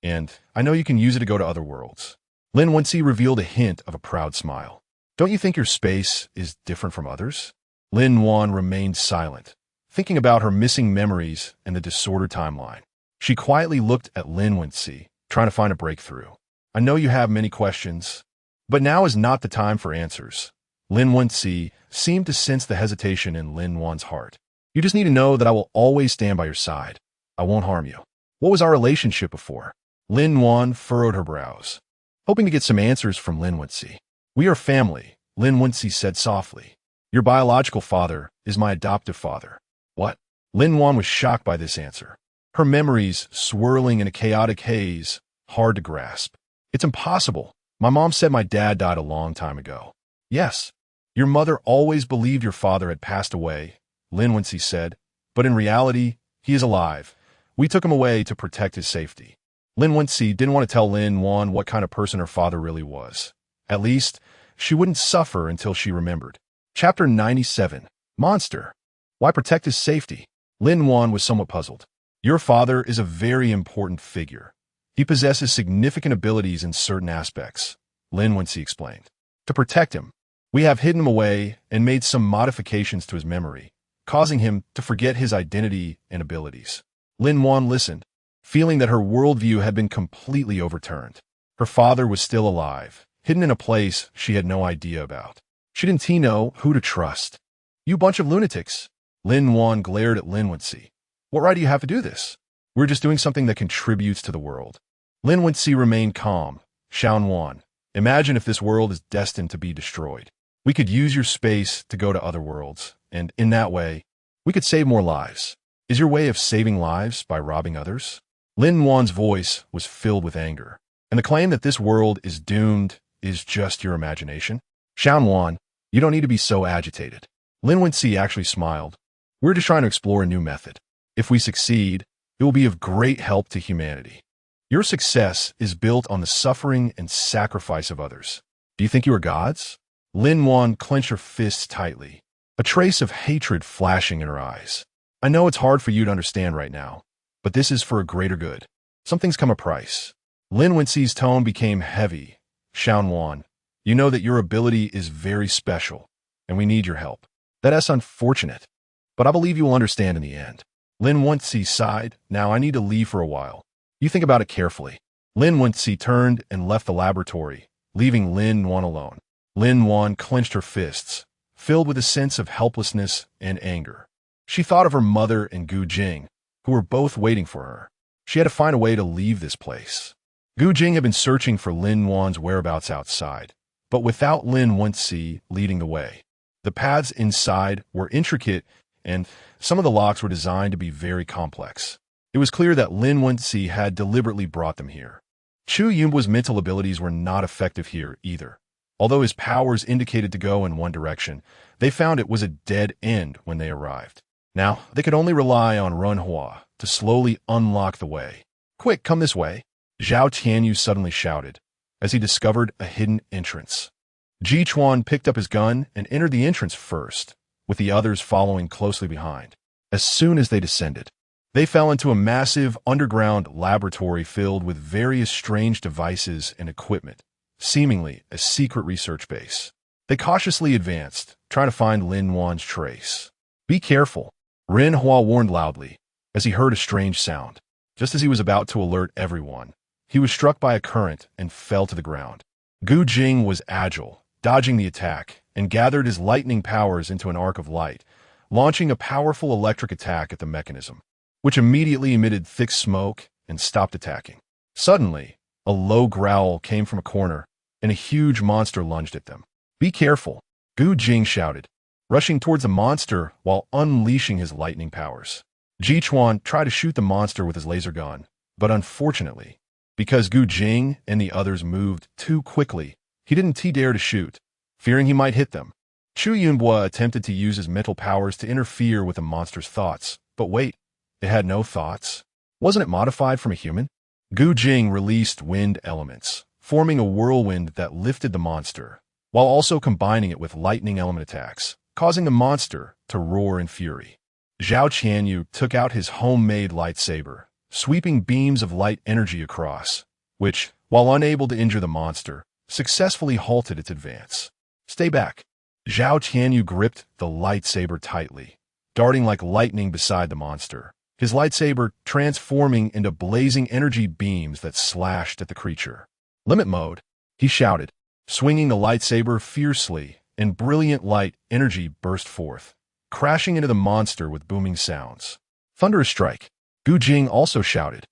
And I know you can use it to go to other worlds. Lin Wen-si revealed a hint of a proud smile. Don't you think your space is different from others? Lin Wan remained silent, thinking about her missing memories and the disordered timeline. She quietly looked at Lin Wen-si, trying to find a breakthrough. I know you have many questions, but now is not the time for answers. Lin Wen-si seemed to sense the hesitation in Lin Wan's heart. You just need to know that I will always stand by your side. I won't harm you. What was our relationship before? Lin Wan furrowed her brows, hoping to get some answers from Lin Wen-si. We are family, Lin Wen-si said softly. Your biological father is my adoptive father. What? Lin Wan was shocked by this answer, her memories swirling in a chaotic haze, hard to grasp. It's impossible. My mom said my dad died a long time ago. Yes, your mother always believed your father had passed away, Lin Wen-si said, but in reality, he is alive. We took him away to protect his safety. Lin Wen-si didn't want to tell Lin Wan what kind of person her father really was. At least, she wouldn't suffer until she remembered. Chapter 97. Monster. Why protect his safety? Lin Wan was somewhat puzzled. Your father is a very important figure. He possesses significant abilities in certain aspects, Lin Wen-si explained. To protect him, we have hidden him away and made some modifications to his memory, causing him to forget his identity and abilities. Lin Wan listened, feeling that her worldview had been completely overturned. Her father was still alive, hidden in a place she had no idea about. She didn't know who to trust. You bunch of lunatics. Lin Wan glared at Lin Wen-si. What right do you have to do this? We're just doing something that contributes to the world. Lin Wen-si remained calm. Xian Wan, imagine if this world is destined to be destroyed. We could use your space to go to other worlds, and in that way, we could save more lives. Is your way of saving lives by robbing others? Lin Wan's voice was filled with anger, and the claim that this world is doomed is just your imagination. Xian Wan, you don't need to be so agitated. Lin Wen-si actually smiled. We're just trying to explore a new method. If we succeed, it will be of great help to humanity. Your success is built on the suffering and sacrifice of others. Do you think you are gods? Lin Wan clenched her fists tightly, a trace of hatred flashing in her eyes. I know it's hard for you to understand right now, but this is for a greater good. Something's come a price. Lin Wen-si's tone became heavy. Wan, you know that your ability is very special, and we need your help. That's unfortunate, but I believe you will understand in the end. Lin Wensi sighed. Now I need to leave for a while. You think about it carefully. Lin Wensi turned and left the laboratory, leaving Lin Wan alone. Lin Wan clenched her fists, filled with a sense of helplessness and anger. She thought of her mother and Gu Jing, who were both waiting for her. She had to find a way to leave this place. Gu Jing had been searching for Lin Wan's whereabouts outside, but without Lin Wensi leading the way. The paths inside were intricate, and some of the locks were designed to be very complex. It was clear that Lin Wensi had deliberately brought them here. Chu Yunbu's mental abilities were not effective here either. Although his powers indicated to go in one direction, they found it was a dead end when they arrived. Now, they could only rely on Ren Hua to slowly unlock the way. Quick, come this way, Zhao Tianyu suddenly shouted, as he discovered a hidden entrance. Ji Chuan picked up his gun and entered the entrance first, with the others following closely behind. As soon as they descended, they fell into a massive underground laboratory filled with various strange devices and equipment, seemingly a secret research base. They cautiously advanced, trying to find Lin Wan's trace. Be careful, Ren Hua warned loudly, as he heard a strange sound. Just as he was about to alert everyone, he was struck by a current and fell to the ground. Gu Jing was agile, dodging the attack, and gathered his lightning powers into an arc of light, launching a powerful electric attack at the mechanism, which immediately emitted thick smoke and stopped attacking. Suddenly, a low growl came from a corner, and a huge monster lunged at them. Be careful, Gu Jing shouted, rushing towards the monster while unleashing his lightning powers. Ji Chuan tried to shoot the monster with his laser gun, but unfortunately, because Gu Jing and the others moved too quickly, he didn't dare to shoot, fearing he might hit them. Chu Yunbu attempted to use his mental powers to interfere with the monster's thoughts, but wait, it had no thoughts. Wasn't it modified from a human? Gu Jing released wind elements, forming a whirlwind that lifted the monster, while also combining it with lightning element attacks, causing the monster to roar in fury. Zhao Qianyu took out his homemade lightsaber, sweeping beams of light energy across, which, while unable to injure the monster, successfully halted its advance. Stay back. Zhao Qianyu gripped the lightsaber tightly, darting like lightning beside the monster, his lightsaber transforming into blazing energy beams that slashed at the creature. Limit mode, he shouted, swinging the lightsaber fiercely, and brilliant light energy burst forth, crashing into the monster with booming sounds. Thunderous strike, Gu Jing also shouted,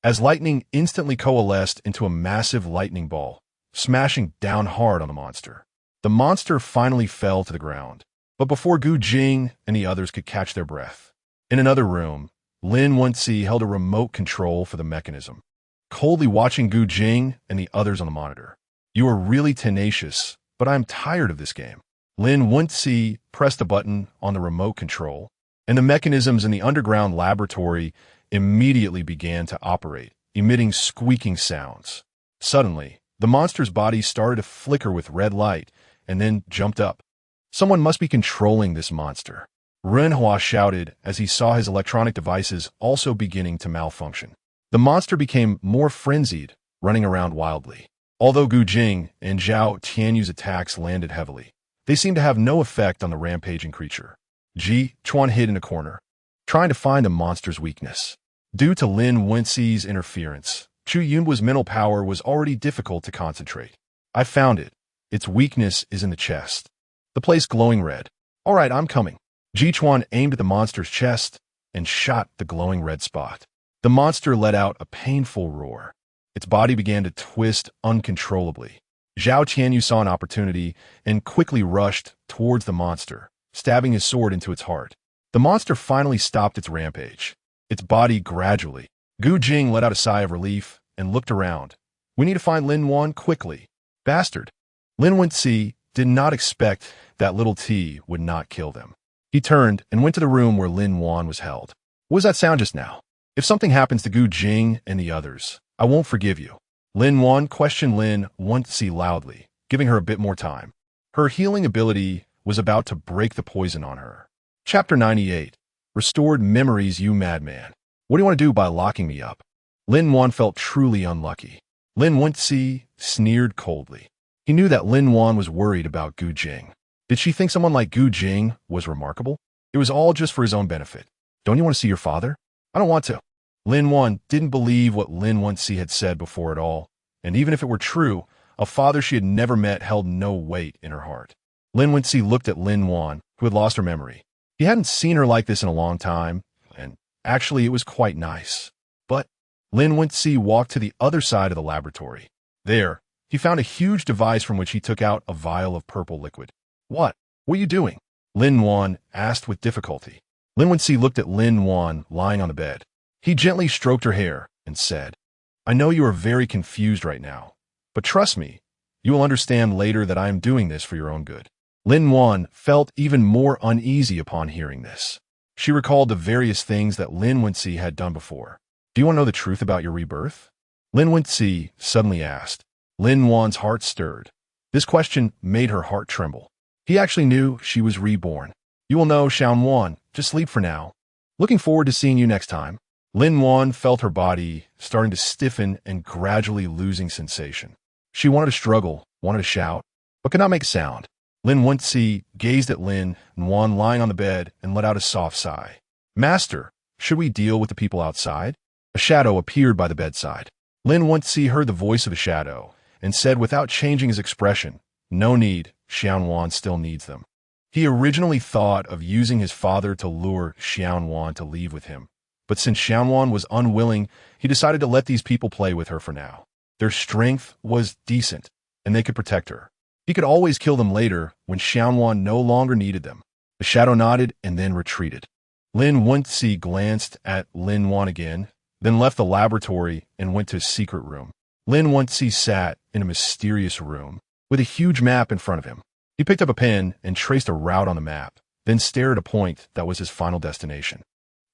as lightning instantly coalesced into a massive lightning ball, smashing down hard on the monster. The monster finally fell to the ground, but before Gu Jing and the others could catch their breath, in another room, Lin Wensi held a remote control for the mechanism, coldly watching Gu Jing and the others on the monitor. You are really tenacious, but I'm tired of this game. Lin Wensi pressed a button on the remote control, and the mechanisms in the underground laboratory immediately began to operate, emitting squeaking sounds. Suddenly, the monster's body started to flicker with red light and then jumped up. Someone must be controlling this monster, Ren Hua shouted as he saw his electronic devices also beginning to malfunction. The monster became more frenzied, running around wildly. Although Gu Jing and Zhao Tianyu's attacks landed heavily, they seemed to have no effect on the rampaging creature. Ji Chuan hid in a corner, trying to find the monster's weakness. Due to Lin Wensi's interference, Chu Yunbu's mental power was already difficult to concentrate. I found it. Its weakness is in the chest. The place glowing red. All right, I'm coming. Ji Chuan aimed at the monster's chest and shot the glowing red spot. The monster let out a painful roar. Its body began to twist uncontrollably. Zhao Tianyu saw an opportunity and quickly rushed towards the monster, stabbing his sword into its heart. The monster finally stopped its rampage. Its body gradually. Gu Jing let out a sigh of relief and looked around. We need to find Lin Wan quickly. Bastard. Lin Wensi did not expect that little T would not kill them. He turned and went to the room where Lin Wan was held. What was that sound just now? If something happens to Gu Jing and the others, I won't forgive you. Lin Wan questioned Lin Wensi loudly, giving her a bit more time. Her healing ability was about to break the poison on her. Chapter 98. Restored Memories, you madman. What do you want to do by locking me up? Lin Wan felt truly unlucky. Lin Wensi sneered coldly. He knew that Lin Wan was worried about Gu Jing. Did she think someone like Gu Jing was remarkable? It was all just for his own benefit. Don't you want to see your father? I don't want to. Lin Wan didn't believe what Lin Wenci had said before at all, and even if it were true, a father she had never met held no weight in her heart. Lin Wenci looked at Lin Wan, who had lost her memory. He hadn't seen her like this in a long time, and actually it was quite nice. But Lin Wenci walked to the other side of the laboratory. There, he found a huge device from which he took out a vial of purple liquid. What are you doing? Lin Wan asked with difficulty. Lin Wenci looked at Lin Wan lying on the bed. He gently stroked her hair and said, I know you are very confused right now, but trust me, you will understand later that I am doing this for your own good. Lin Wan felt even more uneasy upon hearing this. She recalled the various things that Lin Wenci had done before. Do you want to know the truth about your rebirth? Lin Wenci suddenly asked. Lin Wan's heart stirred. This question made her heart tremble. He actually knew she was reborn. You will know, Wan. Just sleep for now. Looking forward to seeing you next time. Lin Wan felt her body starting to stiffen and gradually losing sensation. She wanted to struggle, wanted to shout, but could not make a sound. Lin Wenci gazed at Lin Wan lying on the bed and let out a soft sigh. Master, should we deal with the people outside? A shadow appeared by the bedside. Lin Wenci heard the voice of a shadow and said without changing his expression, no need, Wan still needs them. He originally thought of using his father to lure Wan to leave with him, but since Wan was unwilling, he decided to let these people play with her for now. Their strength was decent, and they could protect her. He could always kill them later when Wan no longer needed them. The shadow nodded and then retreated. Lin Wenci glanced at Lin Wan again, then left the laboratory and went to his secret room. Lin Wenci sat in a mysterious room with a huge map in front of him. He picked up a pen and traced a route on the map, then stared at a point that was his final destination.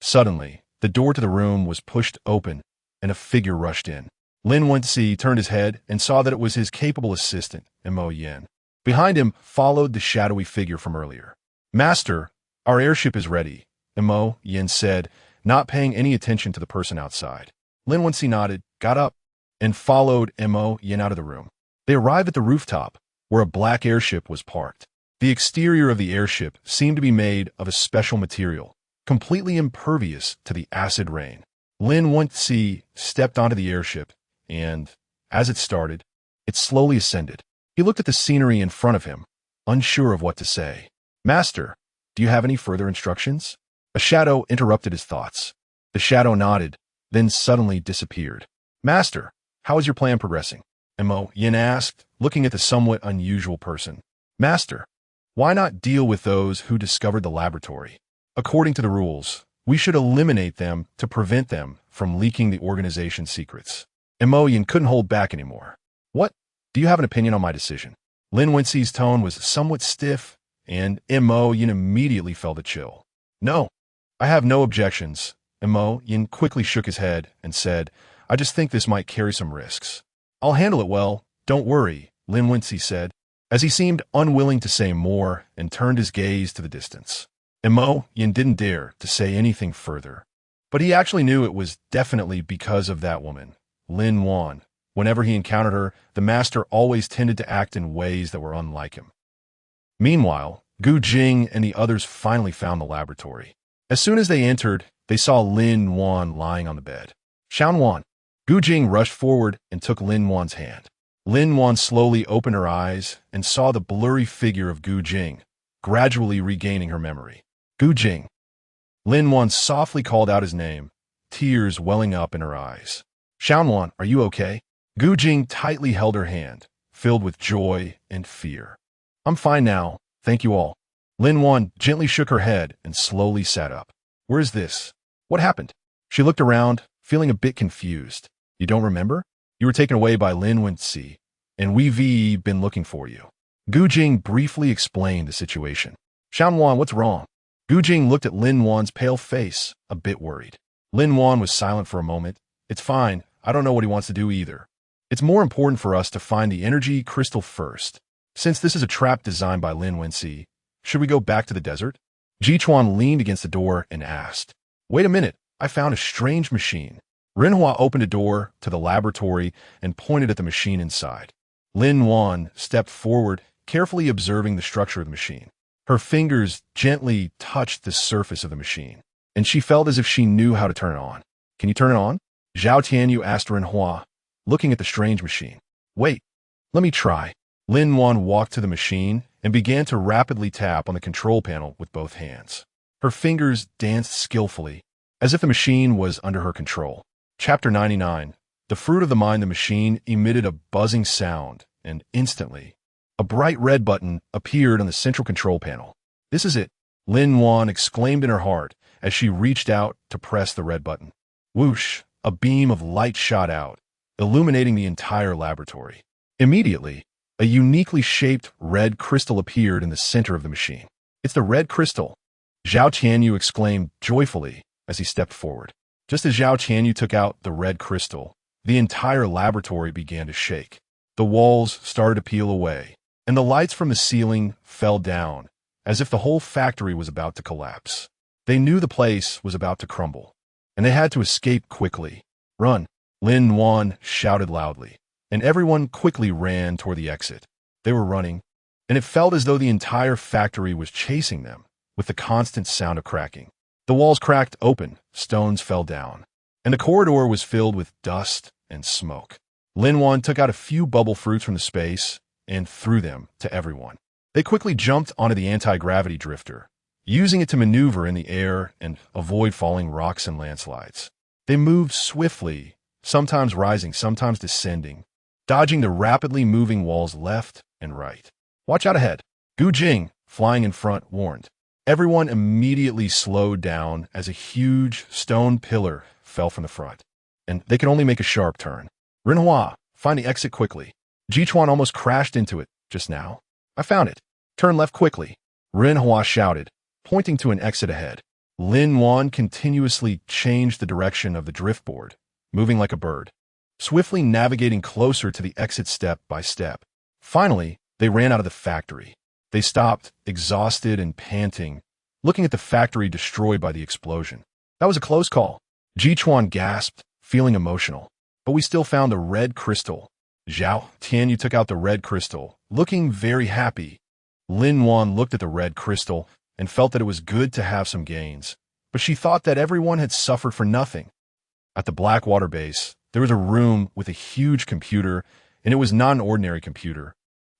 Suddenly, the door to the room was pushed open and a figure rushed in. Lin Wenci turned his head and saw that it was his capable assistant, Mo Yin. Behind him followed the shadowy figure from earlier. Master, our airship is ready, Mo Yin said, not paying any attention to the person outside. Lin Wenci nodded, got up, and followed Mo Yin out of the room. They arrived at the rooftop, where a black airship was parked. The exterior of the airship seemed to be made of a special material, completely impervious to the acid rain. Lin Wenci stepped onto the airship, and, as it started, it slowly ascended. He looked at the scenery in front of him, unsure of what to say. Master, do you have any further instructions? A shadow interrupted his thoughts. The shadow nodded, then suddenly disappeared. Master, how is your plan progressing? Mo Yin asked, looking at the somewhat unusual person. Master, why not deal with those who discovered the laboratory? According to the rules, we should eliminate them to prevent them from leaking the organization's secrets. Mo Yin couldn't hold back anymore. What? Do you have an opinion on my decision? Lin Wenci's tone was somewhat stiff, and Mo Yin immediately felt a chill. No, I have no objections. Mo Yin quickly shook his head and said, I just think this might carry some risks. I'll handle it well, don't worry, Lin Wenci said, as he seemed unwilling to say more and turned his gaze to the distance. Mo Yin didn't dare to say anything further, but he actually knew it was definitely because of that woman, Lin Wan. Whenever he encountered her, the master always tended to act in ways that were unlike him. Meanwhile, Gu Jing and the others finally found the laboratory. As soon as they entered, they saw Lin Wan lying on the bed. Wan. Gu Jing rushed forward and took Lin Wan's hand. Lin Wan slowly opened her eyes and saw the blurry figure of Gu Jing, gradually regaining her memory. Gu Jing. Lin Wan softly called out his name, tears welling up in her eyes. Wan, are you okay? Gu Jing tightly held her hand, filled with joy and fear. I'm fine now, thank you all. Lin Wan gently shook her head and slowly sat up. Where is this? What happened? She looked around, feeling a bit confused. You don't remember? You were taken away by Lin Wenci, and we've been looking for you. Gu Jing briefly explained the situation. Wan, what's wrong? Gu Jing looked at Lin Wan's pale face, a bit worried. Lin Wan was silent for a moment. It's fine, I don't know what he wants to do either. It's more important for us to find the energy crystal first. Since this is a trap designed by Lin Wenci, should we go back to the desert? Jichuan leaned against the door and asked. Wait a minute, I found a strange machine. Renhua opened a door to the laboratory and pointed at the machine inside. Lin-Wan stepped forward, carefully observing the structure of the machine. Her fingers gently touched the surface of the machine, and she felt as if she knew how to turn it on. Can you turn it on? Zhao Tianyu asked Renhua, looking at the strange machine. Wait, let me try. Lin-Wan walked to the machine and began to rapidly tap on the control panel with both hands. Her fingers danced skillfully, as if the machine was under her control. Chapter 99. The fruit of the mind. The machine emitted a buzzing sound, and instantly, a bright red button appeared on the central control panel. This is it, Lin-Wan exclaimed in her heart as she reached out to press the red button. Whoosh, a beam of light shot out, illuminating the entire laboratory. Immediately, a uniquely shaped red crystal appeared in the center of the machine. It's the red crystal, Zhao Tianyu exclaimed joyfully as he stepped forward. Just as Zhao Tianyu took out the red crystal, the entire laboratory began to shake. The walls started to peel away, and the lights from the ceiling fell down, as if the whole factory was about to collapse. They knew the place was about to crumble, and they had to escape quickly. Run, Lin-Wan shouted loudly, and everyone quickly ran toward the exit. They were running, and it felt as though the entire factory was chasing them, with the constant sound of cracking. The walls cracked open, stones fell down, and the corridor was filled with dust and smoke. Lin-Wan took out a few bubble fruits from the space and threw them to everyone. They quickly jumped onto the anti-gravity drifter, using it to maneuver in the air and avoid falling rocks and landslides. They moved swiftly, sometimes rising, sometimes descending, dodging the rapidly moving walls left and right. Watch out ahead, Gu Jing, flying in front, warned. Everyone immediately slowed down as a huge stone pillar fell from the front, and they could only make a sharp turn. Renhua, find the exit quickly. Jichuan almost crashed into it just now. I found it. Turn left quickly, Renhua shouted, pointing to an exit ahead. Lin-Wan continuously changed the direction of the driftboard, moving like a bird, swiftly navigating closer to the exit step by step. Finally, they ran out of the factory. They stopped, exhausted and panting, looking at the factory destroyed by the explosion. That was a close call. Jichuan gasped, feeling emotional. But we still found the red crystal. Zhao Tianyu took out the red crystal, looking very happy. Lin-Wan looked at the red crystal and felt that it was good to have some gains, but she thought that everyone had suffered for nothing. At the Blackwater base, there was a room with a huge computer, and it was not an ordinary computer,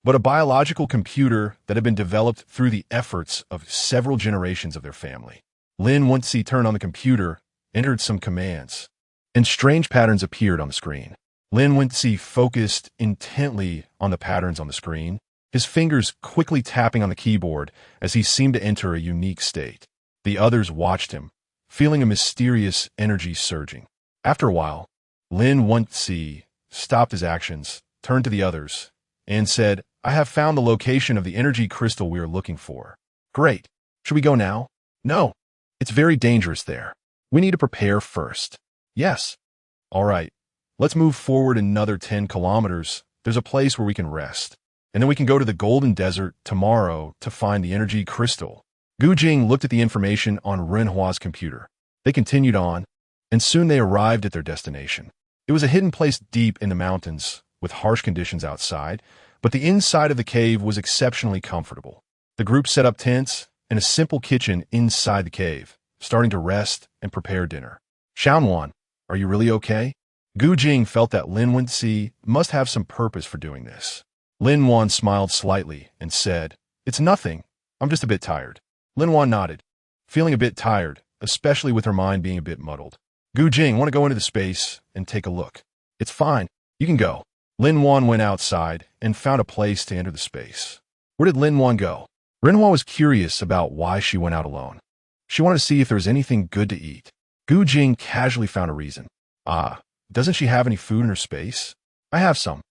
but a biological computer that had been developed through the efforts of several generations of their family. Lin-Wan turned on the computer, entered some commands, and strange patterns appeared on the screen. Lin-Wan focused intently on the patterns on the screen, his fingers quickly tapping on the keyboard as he seemed to enter a unique state. The others watched him, feeling a mysterious energy surging. After a while, Lin-Wan stopped his actions, turned to the others, and said, I have found the location of the energy crystal we are looking for. Great. Should we go now? No. It's very dangerous there. We need to prepare first. Yes. All right. Let's move forward another 10 kilometers. There's a place where we can rest. And then we can go to the Golden Desert tomorrow to find the energy crystal. Gu Jing looked at the information on Renhua's computer. They continued on, and soon they arrived at their destination. It was a hidden place deep in the mountains, with harsh conditions outside, but the inside of the cave was exceptionally comfortable. The group set up tents and a simple kitchen inside the cave, starting to rest and prepare dinner. Xiaowan, are you really okay? Gu Jing felt that Lin-Wan must have some purpose for doing this. Lin-Wan smiled slightly and said, It's nothing. I'm just a bit tired. Lin-Wan nodded, feeling a bit tired, especially with her mind being a bit muddled. Gu Jing, want to go into the space and take a look? It's fine. You can go. Lin-Wan went outside and found a place to enter the space. Where did Lin-Wan go? Renhua was curious about why she went out alone. She wanted to see if there was anything good to eat. Gu Jing casually found a reason. Doesn't she have any food in her space? I have some.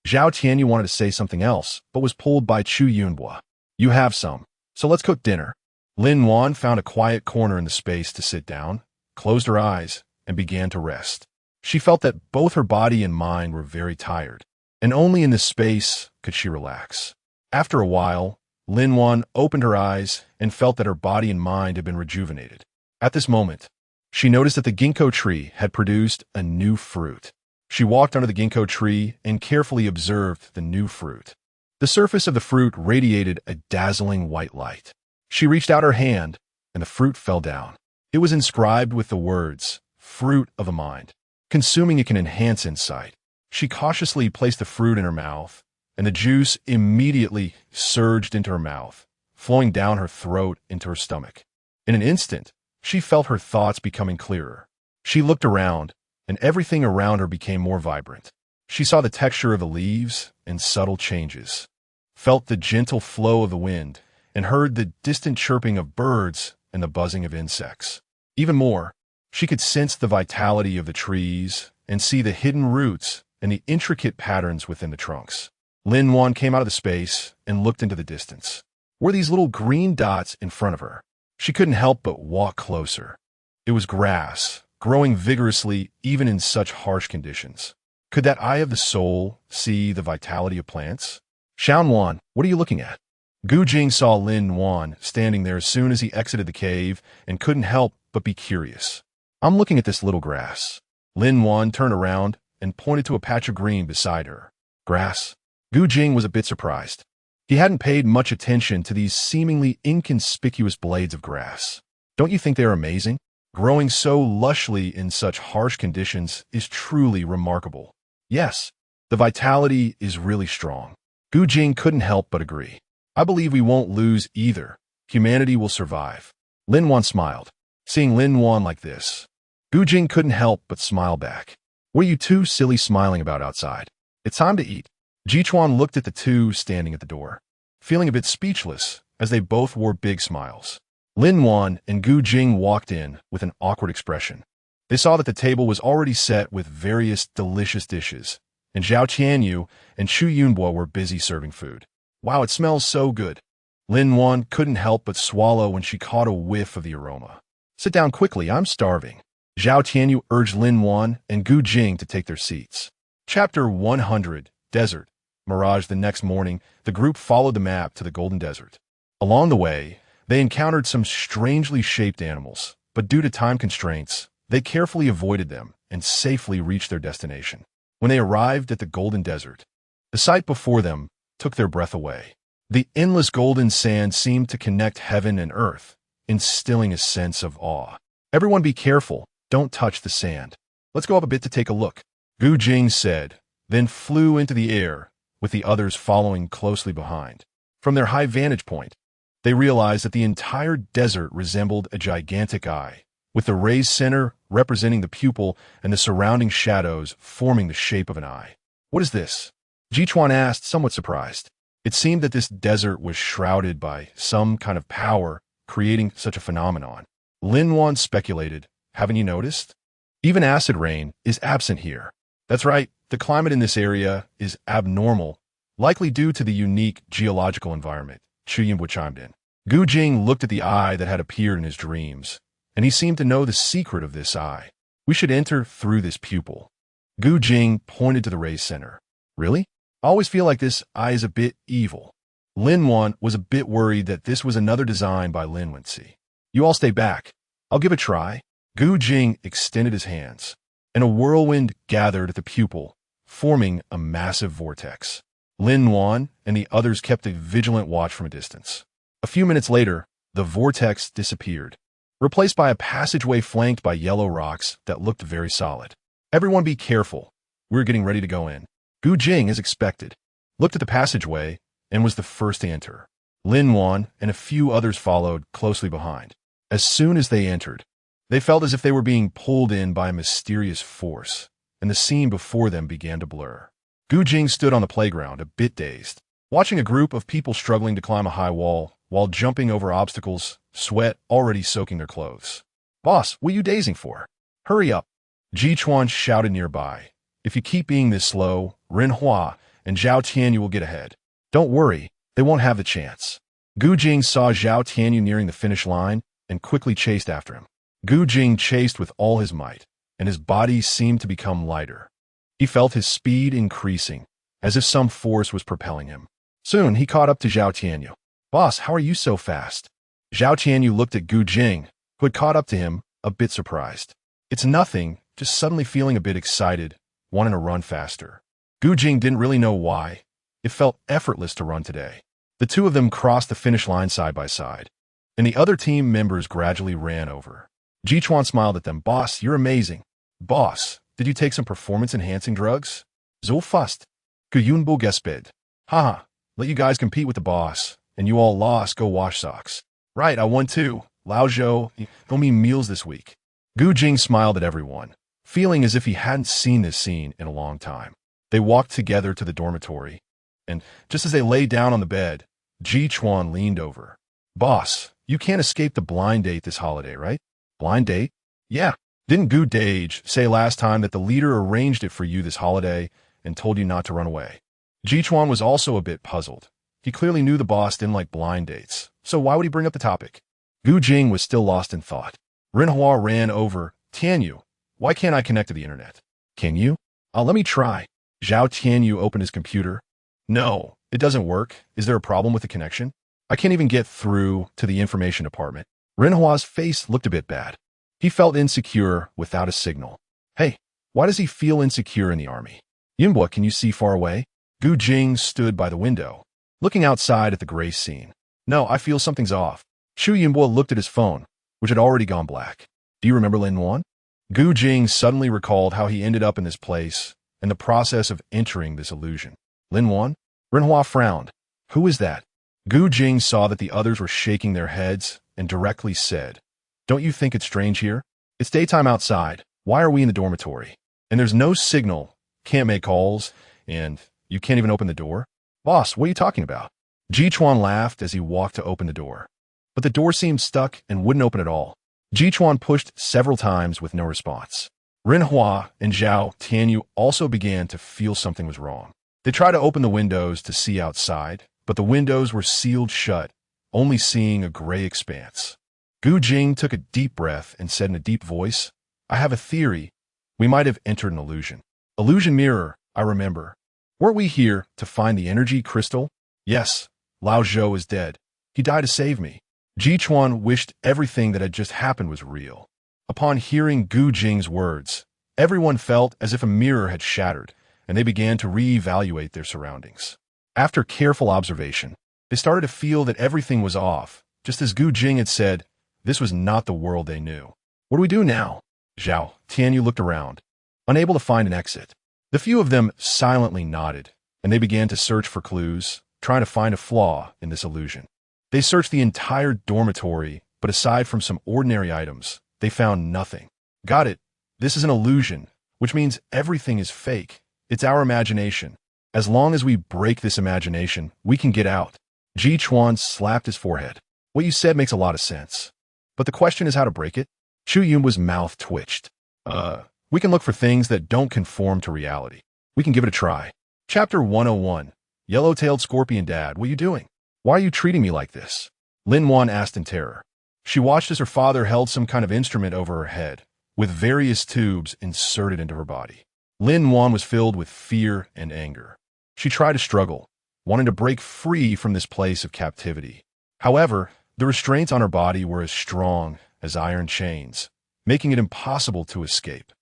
Zhao Tianyu wanted to say something else, but was pulled by Chu Yunhua. You have some, so let's cook dinner. Lin-Wan found a quiet corner in the space to sit down, closed her eyes, and began to rest. She felt that both her body and mind were very tired, and only in this space could she relax. After a while, Lin-Wan opened her eyes and felt that her body and mind had been rejuvenated. At this moment, she noticed that the ginkgo tree had produced a new fruit. She walked under the ginkgo tree and carefully observed the new fruit. The surface of the fruit radiated a dazzling white light. She reached out her hand, and the fruit fell down. It was inscribed with the words, "Fruit of the Mind. Consuming it can enhance insight." She cautiously placed the fruit in her mouth, and the juice immediately surged into her mouth, flowing down her throat into her stomach. In an instant, she felt her thoughts becoming clearer. She looked around, and everything around her became more vibrant. She saw the texture of the leaves and subtle changes, felt the gentle flow of the wind, and heard the distant chirping of birds and the buzzing of insects. Even more, she could sense the vitality of the trees and see the hidden roots and the intricate patterns within the trunks. Lin-Wan came out of the space and looked into the distance. Were these little green dots in front of her? She couldn't help but walk closer. It was grass, growing vigorously even in such harsh conditions. Could that eye of the soul see the vitality of plants? Xiaowan, what are you looking at? Gu Jing saw Lin-Wan standing there as soon as he exited the cave and couldn't help but be curious. I'm looking at this little grass. Lin-Wan turned around and pointed to a patch of green beside her. Grass? Gu Jing was a bit surprised. He hadn't paid much attention to these seemingly inconspicuous blades of grass. Don't you think they are amazing? Growing so lushly in such harsh conditions is truly remarkable. Yes, the vitality is really strong. Gu Jing couldn't help but agree. I believe we won't lose either. Humanity will survive. Lin-Wan smiled. Seeing Lin-Wan like this, Gu Jing couldn't help but smile back. What are you two silly smiling about outside? It's time to eat. Jichuan looked at the two standing at the door, feeling a bit speechless as they both wore big smiles. Lin-Wan and Gu Jing walked in with an awkward expression. They saw that the table was already set with various delicious dishes, and Zhao Tianyu and Chu Yunbo were busy serving food. Wow, it smells so good. Lin-Wan couldn't help but swallow when she caught a whiff of the aroma. Sit down quickly, I'm starving. Zhao Tianyu urged Lin-Wan and Gu Jing to take their seats. Chapter 100, Desert. Mirage. The next morning, the group followed the map to the Golden Desert. Along the way, they encountered some strangely shaped animals, but due to time constraints, they carefully avoided them and safely reached their destination. When they arrived at the Golden Desert, the sight before them took their breath away. The endless golden sand seemed to connect heaven and earth, instilling a sense of awe. Everyone be careful, don't touch the sand. Let's go up a bit to take a look, Gu Jing said, then flew into the air, with the others following closely behind. From their high vantage point, they realized that the entire desert resembled a gigantic eye, with the raised center representing the pupil and the surrounding shadows forming the shape of an eye. What is this? Jichuan asked, somewhat surprised. It seemed that this desert was shrouded by some kind of power creating such a phenomenon. Lin-Wan speculated, haven't you noticed? Even acid rain is absent here. That's right, the climate in this area is abnormal, likely due to the unique geological environment, Chu Yunbo chimed in. Gu Jing looked at the eye that had appeared in his dreams, and he seemed to know the secret of this eye. We should enter through this pupil. Gu Jing pointed to the raised center. Really? I always feel like this eye is a bit evil. Lin-Wan was a bit worried that this was another design by Lin Wenci. You all stay back. I'll give it a try. Gu Jing extended his hands, and a whirlwind gathered at the pupil, forming a massive vortex. Lin-Wan and the others kept a vigilant watch from a distance. A few minutes later, the vortex disappeared, replaced by a passageway flanked by yellow rocks that looked very solid. Everyone be careful. We're getting ready to go in. Gu Jing, as expected, looked at the passageway and was the first to enter. Lin-Wan and a few others followed closely behind. As soon as they entered, they felt as if they were being pulled in by a mysterious force, and the scene before them began to blur. Gu Jing stood on the playground, a bit dazed, watching a group of people struggling to climb a high wall while jumping over obstacles, sweat already soaking their clothes. Boss, what are you dazing for? Hurry up. Jichuan shouted nearby. If you keep being this slow, Ren Hua and Zhao Tianyu will get ahead. Don't worry, they won't have the chance. Gu Jing saw Zhao Tianyu nearing the finish line and quickly chased after him. Gu Jing chased with all his might, and his body seemed to become lighter. He felt his speed increasing, as if some force was propelling him. Soon, he caught up to Zhao Tianyu. Boss, how are you so fast? Zhao Tianyu looked at Gu Jing, who had caught up to him, a bit surprised. It's nothing, just suddenly feeling a bit excited, wanting to run faster. Gu Jing didn't really know why. It felt effortless to run today. The two of them crossed the finish line side by side, and the other team members gradually ran over. Jichuan smiled at them. Boss, you're amazing. Boss, did you take some performance-enhancing drugs? So fast. Guyunbu gesped. Haha, let you guys compete with the boss, and you all lost, go wash socks. Right, I won too. Lao Zhou, owe me meals this week. Gu Jing smiled at everyone, feeling as if he hadn't seen this scene in a long time. They walked together to the dormitory, and just as they lay down on the bed, Jichuan leaned over. Boss, you can't escape the blind date this holiday, right? Blind date? Yeah. Didn't Gu Dage say last time that the leader arranged it for you this holiday and told you not to run away? Jichuan was also a bit puzzled. He clearly knew the boss didn't like blind dates, so why would he bring up the topic? Gu Jing was still lost in thought. Rinhua ran over. Tianyu, why can't I connect to the internet? Can you? Let me try. Zhao Tianyu opened his computer. No, it doesn't work. Is there a problem with the connection? I can't even get through to the information department. Rinhua's face looked a bit bad. He felt insecure without a signal. Hey, why does he feel insecure in the army? Yinbo, can you see far away? Gu Jing stood by the window, looking outside at the gray scene. No, I feel something's off. Shu Yinbo looked at his phone, which had already gone black. Do you remember Lin Wan? Gu Jing suddenly recalled how he ended up in this place and the process of entering this illusion. Lin Wan? Rinhua frowned. Who is that? Gu Jing saw that the others were shaking their heads and directly said, Don't you think it's strange here? It's daytime outside. Why are we in the dormitory? And there's no signal, can't make calls, and you can't even open the door? Boss, what are you talking about? Jichuan laughed as he walked to open the door. But the door seemed stuck and wouldn't open at all. Jichuan pushed several times with no response. Rinhua and Zhao Tianyu also began to feel something was wrong. They tried to open the windows to see outside, but the windows were sealed shut, only seeing a gray expanse. Gu Jing took a deep breath and said in a deep voice, I have a theory. We might have entered an illusion. Illusion mirror, I remember. Weren't we here to find the energy crystal? Yes, Lao Zhou is dead. He died to save me. Jichuan wished everything that had just happened was real. Upon hearing Gu Jing's words, everyone felt as if a mirror had shattered, and they began to reevaluate their surroundings. After careful observation, they started to feel that everything was off. Just as Gu Jing had said, this was not the world they knew. What do we do now? Zhao Tianyu looked around, unable to find an exit. The few of them silently nodded, and they began to search for clues, trying to find a flaw in this illusion. They searched the entire dormitory, but aside from some ordinary items, they found nothing. Got it. This is an illusion, which means everything is fake. It's our imagination. As long as we break this imagination, we can get out. Jichuan slapped his forehead. What you said makes a lot of sense. But the question is how to break it? Chu Yun's mouth twitched. We can look for things that don't conform to reality. We can give it a try. Chapter 101. Yellow-tailed scorpion dad, what are you doing? Why are you treating me like this? Lin Wan asked in terror. She watched as her father held some kind of instrument over her head, with various tubes inserted into her body. Lin Wan was filled with fear and anger. She tried to struggle, wanting to break free from this place of captivity. However, the restraints on her body were as strong as iron chains, making it impossible to escape.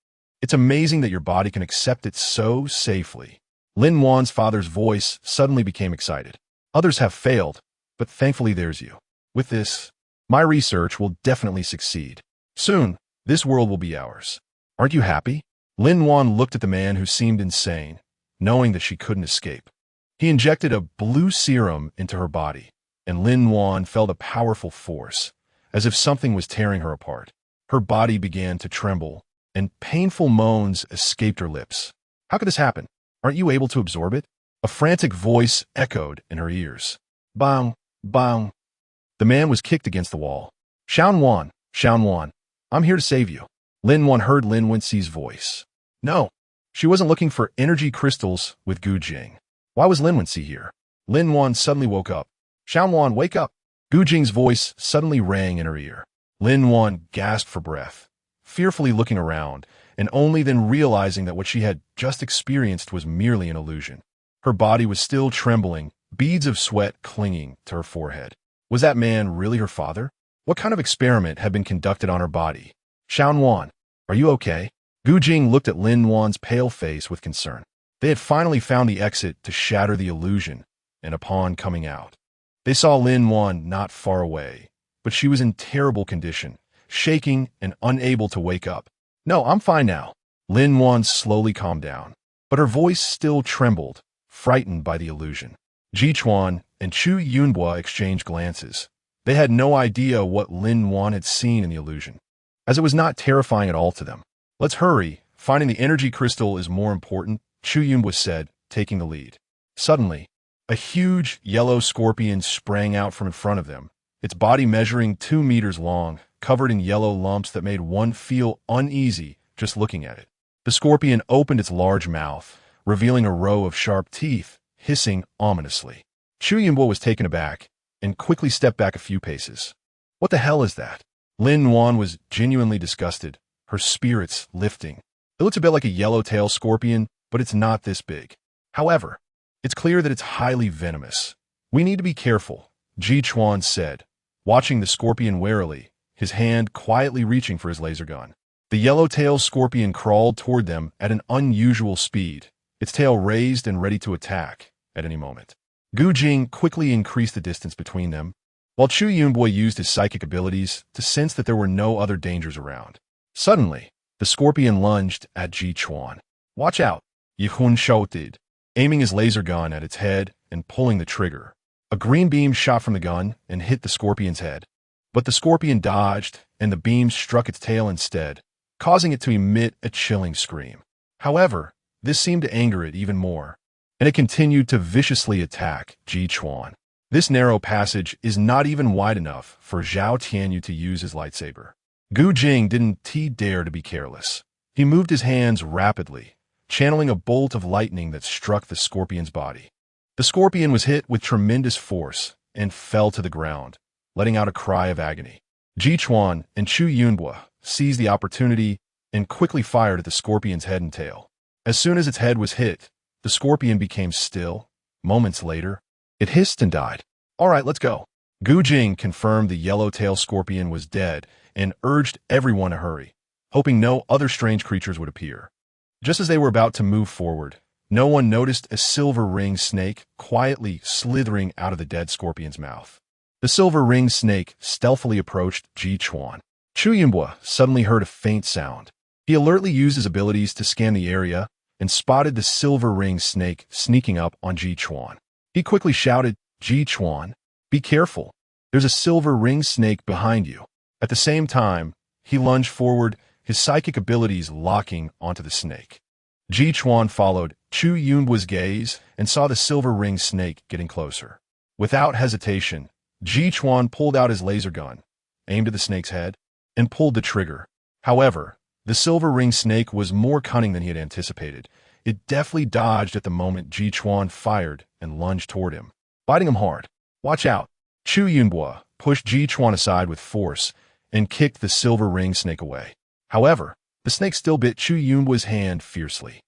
It's amazing that your body can accept it so safely. Lin Wan's father's voice suddenly became excited. Others have failed, but thankfully there's you. With this, my research will definitely succeed. Soon, this world will be ours. Aren't you happy? Lin Wan looked at the man who seemed insane, knowing that she couldn't escape. He injected a blue serum into her body, and Lin Wan felt a powerful force, as if something was tearing her apart. Her body began to tremble, and painful moans escaped her lips. How could this happen? Aren't you able to absorb it? A frantic voice echoed in her ears. Bang, bang. The man was kicked against the wall. Xiao Wan, I'm here to save you. Lin Wan heard Lin Wenxi's voice. No, she wasn't looking for energy crystals with Gu Jing. Why was Lin Wenxi here? Lin Wan suddenly woke up. Xiao Wan, wake up. Gu Jing's voice suddenly rang in her ear. Lin Wan gasped for breath, fearfully looking around, and only then realizing that what she had just experienced was merely an illusion. Her body was still trembling, beads of sweat clinging to her forehead. Was that man really her father? What kind of experiment had been conducted on her body? Xiao Wan, are you okay? Gu Jing looked at Lin Wan's pale face with concern. They had finally found the exit to shatter the illusion, and upon coming out, they saw Lin Wan not far away, but she was in terrible condition, shaking and unable to wake up. "No, I'm fine now." Lin Wan slowly calmed down, but her voice still trembled, frightened by the illusion. Ji Chuan and Chu Yunhua exchanged glances. They had no idea what Lin Wan had seen in the illusion, as it was not terrifying at all to them. "Let's hurry. Finding the energy crystal is more important," Chu Yunhua said, taking the lead. Suddenly, a huge yellow scorpion sprang out from in front of them, its body measuring 2 meters long, covered in yellow lumps that made one feel uneasy just looking at it. The scorpion opened its large mouth, revealing a row of sharp teeth, hissing ominously. Chu Yunhua was taken aback and quickly stepped back a few paces. "What the hell is that?" Lin Wan was genuinely disgusted, her spirits lifting. "It looks a bit like a yellow-tailed scorpion, but it's not this big. However, it's clear that it's highly venomous. We need to be careful," Ji Chuan said, watching the scorpion warily, his hand quietly reaching for his laser gun. The yellow-tailed scorpion crawled toward them at an unusual speed, its tail raised and ready to attack at any moment. Gu Jing quickly increased the distance between them, while Chu Yunhua used his psychic abilities to sense that there were no other dangers around. Suddenly, the scorpion lunged at Ji Chuan. "Watch out," Yihun shouted, aiming his laser gun at its head and pulling the trigger. A green beam shot from the gun and hit the scorpion's head, but the scorpion dodged and the beam struck its tail instead, causing it to emit a chilling scream. However, this seemed to anger it even more, and it continued to viciously attack Ji Chuan. This narrow passage is not even wide enough for Zhao Tianyu to use his lightsaber. Gu Jing didn't dare to be careless. He moved his hands rapidly, channeling a bolt of lightning that struck the scorpion's body. The scorpion was hit with tremendous force and fell to the ground, letting out a cry of agony. Ji Chuan and Chu Yunhua seized the opportunity and quickly fired at the scorpion's head and tail. As soon as its head was hit, the scorpion became still. Moments later, it hissed and died. "All right, let's go." Gu Jing confirmed the yellow-tailed scorpion was dead and urged everyone to hurry, hoping no other strange creatures would appear. Just as they were about to move forward, no one noticed a silver-ringed snake quietly slithering out of the dead scorpion's mouth. The silver-ringed snake stealthily approached Ji Chuan. Chu Yunhua suddenly heard a faint sound. He alertly used his abilities to scan the area and spotted the silver-ringed snake sneaking up on Ji Chuan. He quickly shouted, "Ji Chuan, be careful. There's a silver-ringed snake behind you." At the same time, he lunged forward, his psychic abilities locking onto the snake. Ji Chuan followed Chu Yunhua's gaze and saw the silver-ringed snake getting closer. Without hesitation, Ji Chuan pulled out his laser gun, aimed at the snake's head, and pulled the trigger. However, the silver-ringed snake was more cunning than he had anticipated. It deftly dodged at the moment Ji Chuan fired and lunged toward him, biting him hard. "Watch out." Chu Yunhua pushed Ji Chuan aside with force and kicked the silver-ringed snake away. However, the snake still bit Chu Yunhua's hand fiercely.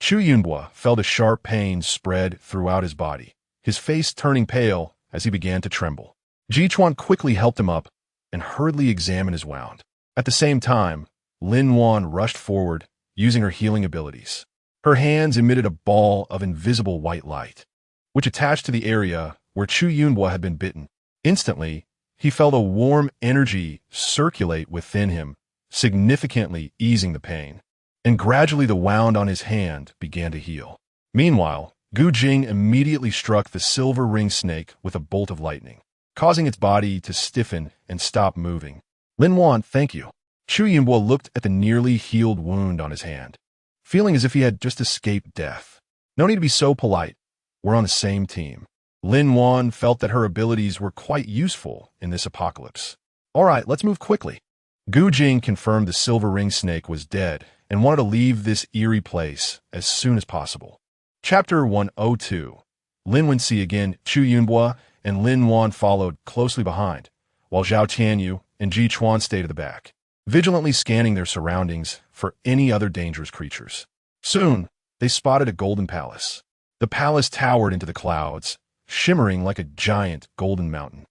Chu Yunhua felt a sharp pain spread throughout his body, his face turning pale as he began to tremble. Ji Chuan quickly helped him up and hurriedly examined his wound. At the same time, Lin Wan rushed forward, using her healing abilities. Her hands emitted a ball of invisible white light, which attached to the area where Chu Yunhua had been bitten. Instantly, he felt a warm energy circulate within him, significantly easing the pain, and gradually the wound on his hand began to heal. Meanwhile, Gu Jing immediately struck the silver-ringed snake with a bolt of lightning, causing its body to stiffen and stop moving. "Lin Wan, thank you." Chu Yunhua looked at the nearly healed wound on his hand, feeling as if he had just escaped death. "No need to be so polite. We're on the same team." Lin Wan felt that her abilities were quite useful in this apocalypse. "All right, let's move quickly." Gu Jing confirmed the silver-ringed snake was dead and wanted to leave this eerie place as soon as possible. Chapter 102. Lin Wenxi again, Chu Yunhua and Lin Wan followed closely behind, while Zhao Tianyu and Ji Chuan stayed at the back, vigilantly scanning their surroundings for any other dangerous creatures. Soon, they spotted a golden palace. The palace towered into the clouds, shimmering like a giant golden mountain.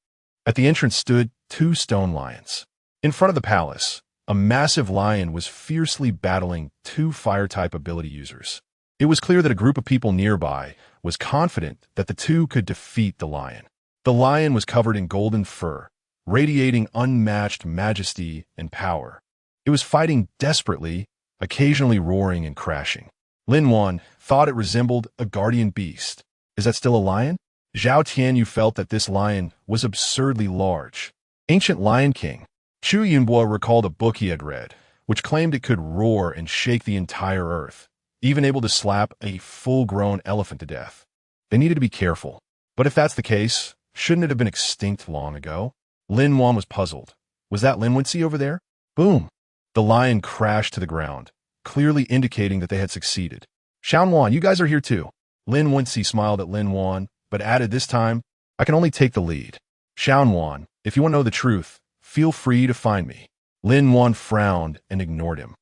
At the entrance stood 2 stone lions. In front of the palace, A massive lion was fiercely battling two fire-type ability users. It was clear that a group of people nearby was confident that the two could defeat the lion. The lion was covered in golden fur, radiating unmatched majesty and power. It was fighting desperately, occasionally roaring and crashing. Lin thought it resembled a guardian beast. Is that still a lion? Zhao Tianyu felt that this lion was absurdly large. Ancient Lion King. Chu Yunbo recalled a book he had read, which claimed it could roar and shake the entire earth, even able to slap a full-grown elephant to death. They needed to be careful. But if that's the case, shouldn't it have been extinct long ago? Lin was puzzled. Was that Lin Wenci over there? Boom! The lion crashed to the ground, clearly indicating that they had succeeded. Xiaowan, you guys are here too. Lin Wenci smiled at Lin, but added this time, I can only take the lead. Xiaowan, if you want to know the truth, feel free to find me. Lin frowned and ignored him.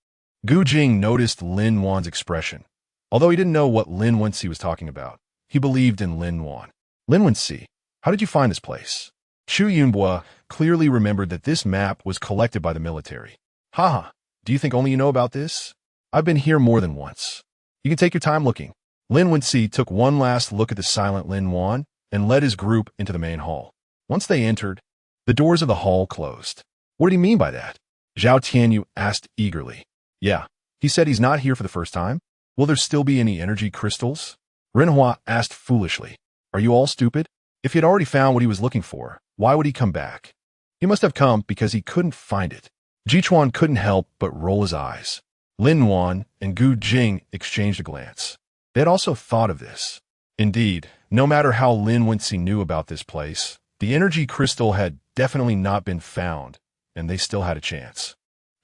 Gu Jing noticed Lin expression. Although he didn't know what Lin Wenci was talking about, he believed in Lin Lin Wenci, how did you find this place? Chu Yunbo clearly remembered that this map was collected by the military. Haha, do you think only you know about this? I've been here more than once. You can take your time looking. Lin Wenci took one last look at the silent Lin and led his group into the main hall. Once they entered, the doors of the hall closed. What did he mean by that? Zhao Tianyu asked eagerly. Yeah, he said he's not here for the first time. Will there still be any energy crystals? Renhua asked foolishly. Are you all stupid? If he had already found what he was looking for, why would he come back? He must have come because he couldn't find it. Jichuan couldn't help but roll his eyes. Lin and Gu Jing exchanged a glance. They had also thought of this. Indeed, no matter how Lin Wenci knew about this place, the energy crystal had definitely not been found, and they still had a chance.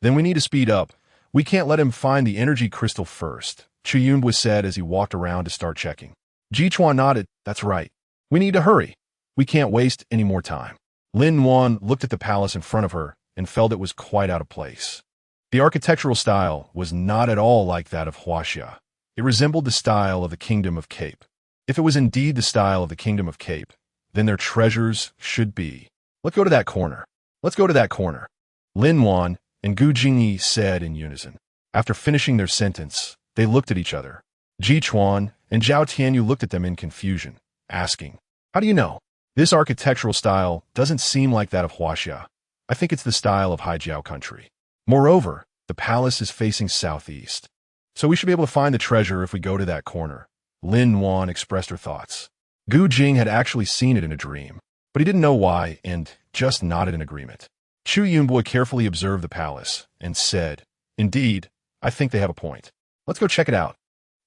Then we need to speed up. We can't let him find the energy crystal first, Chu Yunbo said as he walked around to start checking. Jichuan nodded. That's right. We need to hurry. We can't waste any more time. Lin looked at the palace in front of her and felt it was quite out of place. The architectural style was not at all like that of Huaxia. It resembled the style of the Kingdom of Cape. If it was indeed the style of the Kingdom of Cape, then their treasures should be. Let's go to that corner. Let's go to that corner. Lin and Gu Jingyi said in unison. After finishing their sentence, they looked at each other. Jichuan and Zhao Tianyu looked at them in confusion, asking, how do you know? This architectural style doesn't seem like that of Huaxia. I think it's the style of Haijiao country. Moreover, the palace is facing southeast. So we should be able to find the treasure if we go to that corner. Lin expressed her thoughts. Gu Jing had actually seen it in a dream, but he didn't know why and just nodded in agreement. Chu Yunbo carefully observed the palace and said, indeed, I think they have a point. Let's go check it out.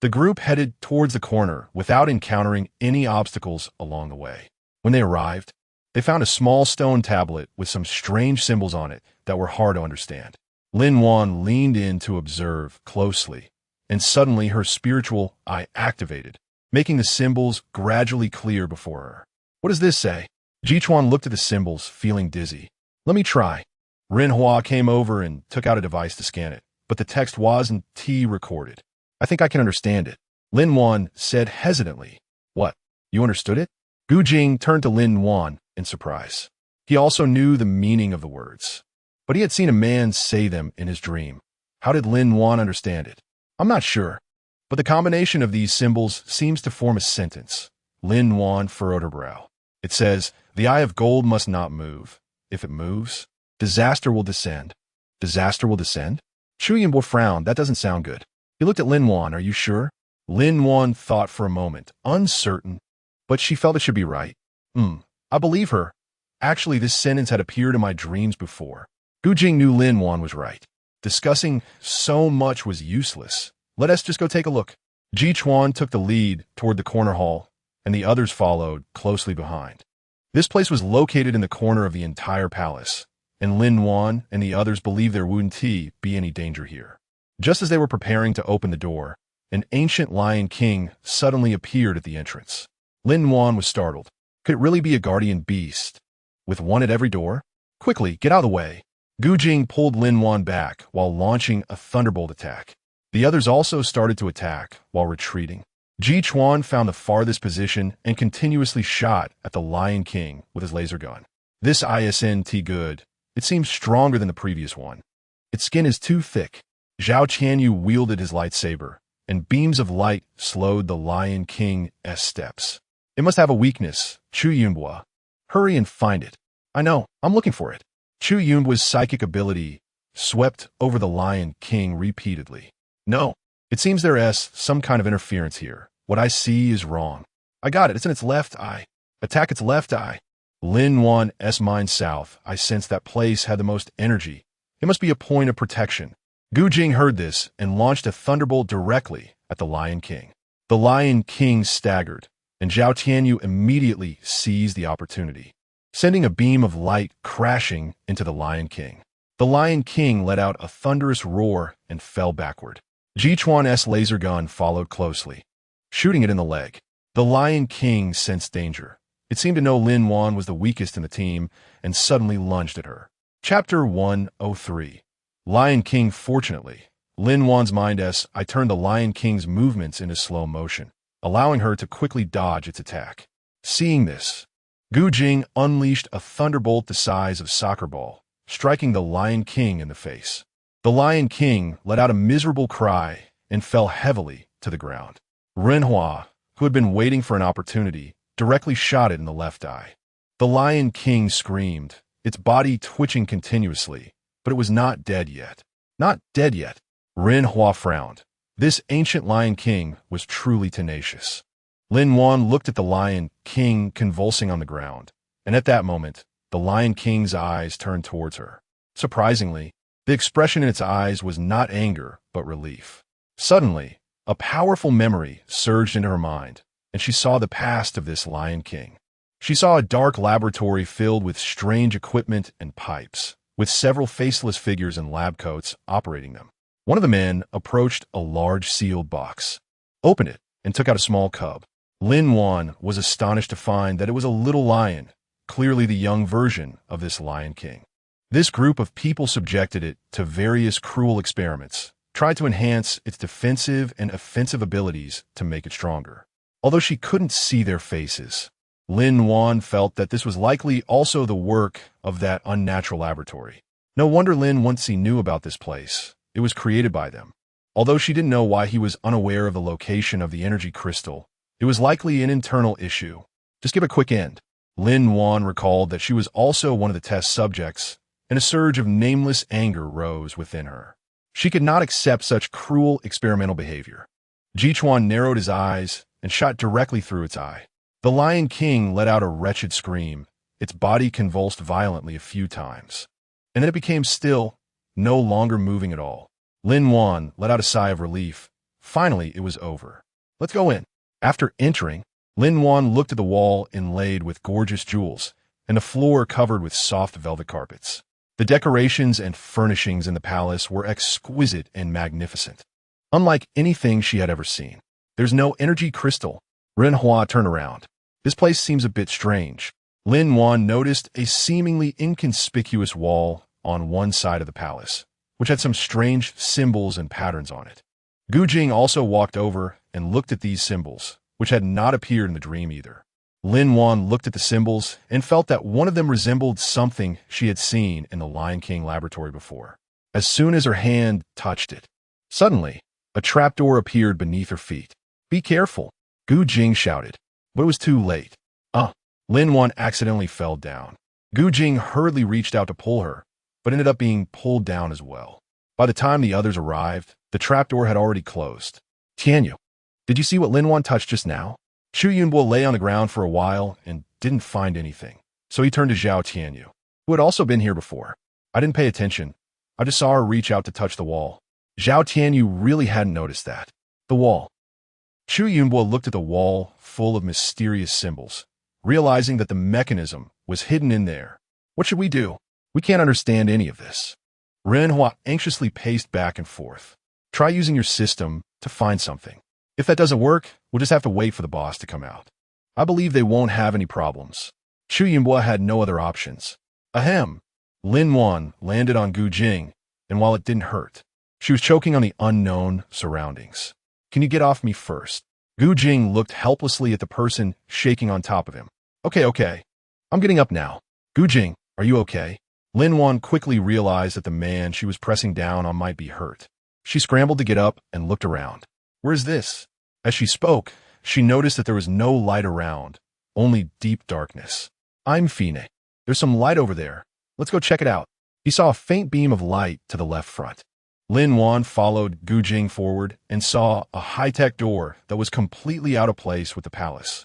The group headed towards the corner without encountering any obstacles along the way. When they arrived, they found a small stone tablet with some strange symbols on it that were hard to understand. Lin leaned in to observe closely, and suddenly her spiritual eye activated, making the symbols gradually clear before her. What does this say? Jichuan looked at the symbols, feeling dizzy. Let me try. Renhua came over and took out a device to scan it, but the text wasn't recorded. I think I can understand it. Lin said hesitantly. What? You understood it? Gu Jing turned to Lin in surprise. He also knew the meaning of the words, but he had seen a man say them in his dream. How did Lin understand it? I'm not sure, but the combination of these symbols seems to form a sentence. Lin furrowed her brow. It says, the eye of gold must not move. If it moves, disaster will descend. Disaster will descend? Chu Yunbo frowned. That doesn't sound good. He looked at Lin Are you sure? Lin thought for a moment, uncertain, but she felt it should be right. I believe her. Actually, this sentence had appeared in my dreams before. Gu Jing knew Lin was right. Discussing so much was useless. Let us just go take a look. Jichuan took the lead toward the corner hall, and the others followed closely behind. This place was located in the corner of the entire palace, and Lin and the others believed there wouldn't be any danger here. Just as they were preparing to open the door, an ancient lion king suddenly appeared at the entrance. Lin was startled. Could it really be a guardian beast? With one at every door? Quickly, get out of the way. Gu Jing pulled Lin back while launching a thunderbolt attack. The others also started to attack while retreating. Jichuan found the farthest position and continuously shot at the Lion King with his laser gun. This isn't good. It seems stronger than the previous one. Its skin is too thick. Zhao Tianyu wielded his lightsaber, and beams of light slowed the Lion King's steps. It must have a weakness, Chu Yunhua. Hurry and find it. I know, I'm looking for it. Chu Yunhua's psychic ability swept over the Lion King repeatedly. No, it seems there's some kind of interference here. What I see is wrong. I got it, it's in its left eye. Attack its left eye. Lin Wan's mind south. I sensed that place had the most energy. It must be a point of protection. Gu Jing heard this and launched a thunderbolt directly at the Lion King. The Lion King staggered, and Zhao Tianyu immediately seized the opportunity, sending a beam of light crashing into the Lion King. The Lion King let out a thunderous roar and fell backward. Ji Chuan's laser gun followed closely, shooting it in the leg. The Lion King sensed danger. It seemed to know Lin Wan was the weakest in the team and suddenly lunged at her. Chapter 103. Lion King. Fortunately, Lin Wan's mind I turned the Lion King's movements into slow motion, allowing her to quickly dodge its attack. Seeing this, Gu Jing unleashed a thunderbolt the size of a soccer ball, striking the Lion King in the face. The Lion King let out a miserable cry and fell heavily to the ground. Renhua, who had been waiting for an opportunity, directly shot it in the left eye. The Lion King screamed, its body twitching continuously, but it was not dead yet. Not dead yet. Renhua frowned. This ancient Lion King was truly tenacious. Lin Wan looked at the Lion King convulsing on the ground, and at that moment, the Lion King's eyes turned towards her. Surprisingly, the expression in its eyes was not anger, but relief. Suddenly, a powerful memory surged into her mind, and she saw the past of this Lion King. She saw a dark laboratory filled with strange equipment and pipes, with several faceless figures in lab coats operating them. One of the men approached a large sealed box, opened it, and took out a small cub. Lin Wan was astonished to find that it was a little lion, clearly the young version of this Lion King. This group of people subjected it to various cruel experiments, tried to enhance its defensive and offensive abilities to make it stronger. Although she couldn't see their faces, Lin Wan felt that this was likely also the work of that unnatural laboratory. No wonder Lin once he knew about this place. It was created by them. Although she didn't know why he was unaware of the location of the energy crystal, it was likely an internal issue. Just give a quick end. Lin Wan recalled that she was also one of the test subjects, and a surge of nameless anger rose within her. She could not accept such cruel experimental behavior. Ji Chuan narrowed his eyes and shot directly through its eye. The Lion King let out a wretched scream. Its body convulsed violently a few times, and then it became still, no longer moving at all. Lin Wan let out a sigh of relief. Finally, it was over. Let's go in. After entering, Lin Wan looked at the wall inlaid with gorgeous jewels and the floor covered with soft velvet carpets. The decorations and furnishings in the palace were exquisite and magnificent, unlike anything she had ever seen. There's no energy crystal. Renhua turned around. This place seems a bit strange. Lin Wan noticed a seemingly inconspicuous wall on one side of the palace, which had some strange symbols and patterns on it. Gu Jing also walked over and looked at these symbols, which had not appeared in the dream either. Lin Wan looked at the symbols and felt that one of them resembled something she had seen in the Lion King laboratory before. As soon as her hand touched it, suddenly, a trapdoor appeared beneath her feet. Be careful, Gu Jing shouted, but it was too late. Lin Wan accidentally fell down. Gu Jing hurriedly reached out to pull her, but ended up being pulled down as well. By the time the others arrived, the trapdoor had already closed. Tianyu, did you see what Lin Wan touched just now? Chu Yunbo lay on the ground for a while and didn't find anything, so he turned to Zhao Tianyu, who had also been here before. I didn't pay attention. I just saw her reach out to touch the wall. Zhao Tianyu really hadn't noticed that. The wall. Chu Yunbo looked at the wall full of mysterious symbols, realizing that the mechanism was hidden in there. What should we do? We can't understand any of this. Renhua anxiously paced back and forth. Try using your system to find something. If that doesn't work, we'll just have to wait for the boss to come out. I believe they won't have any problems. Chu Yunbo had no other options. Ahem. Lin Wan landed on Gu Jing, and while it didn't hurt, she was choking on the unknown surroundings. Can you get off me first? Gu Jing looked helplessly at the person shaking on top of him. Okay. I'm getting up now. Gu Jing, are you okay? Lin Wan quickly realized that the man she was pressing down on might be hurt. She scrambled to get up and looked around. Where's this? As she spoke, she noticed that there was no light around, only deep darkness. I'm Fine. There's some light over there. Let's go check it out. He saw a faint beam of light to the left front. Lin Wan followed Gu Jing forward and saw a high-tech door that was completely out of place with the palace,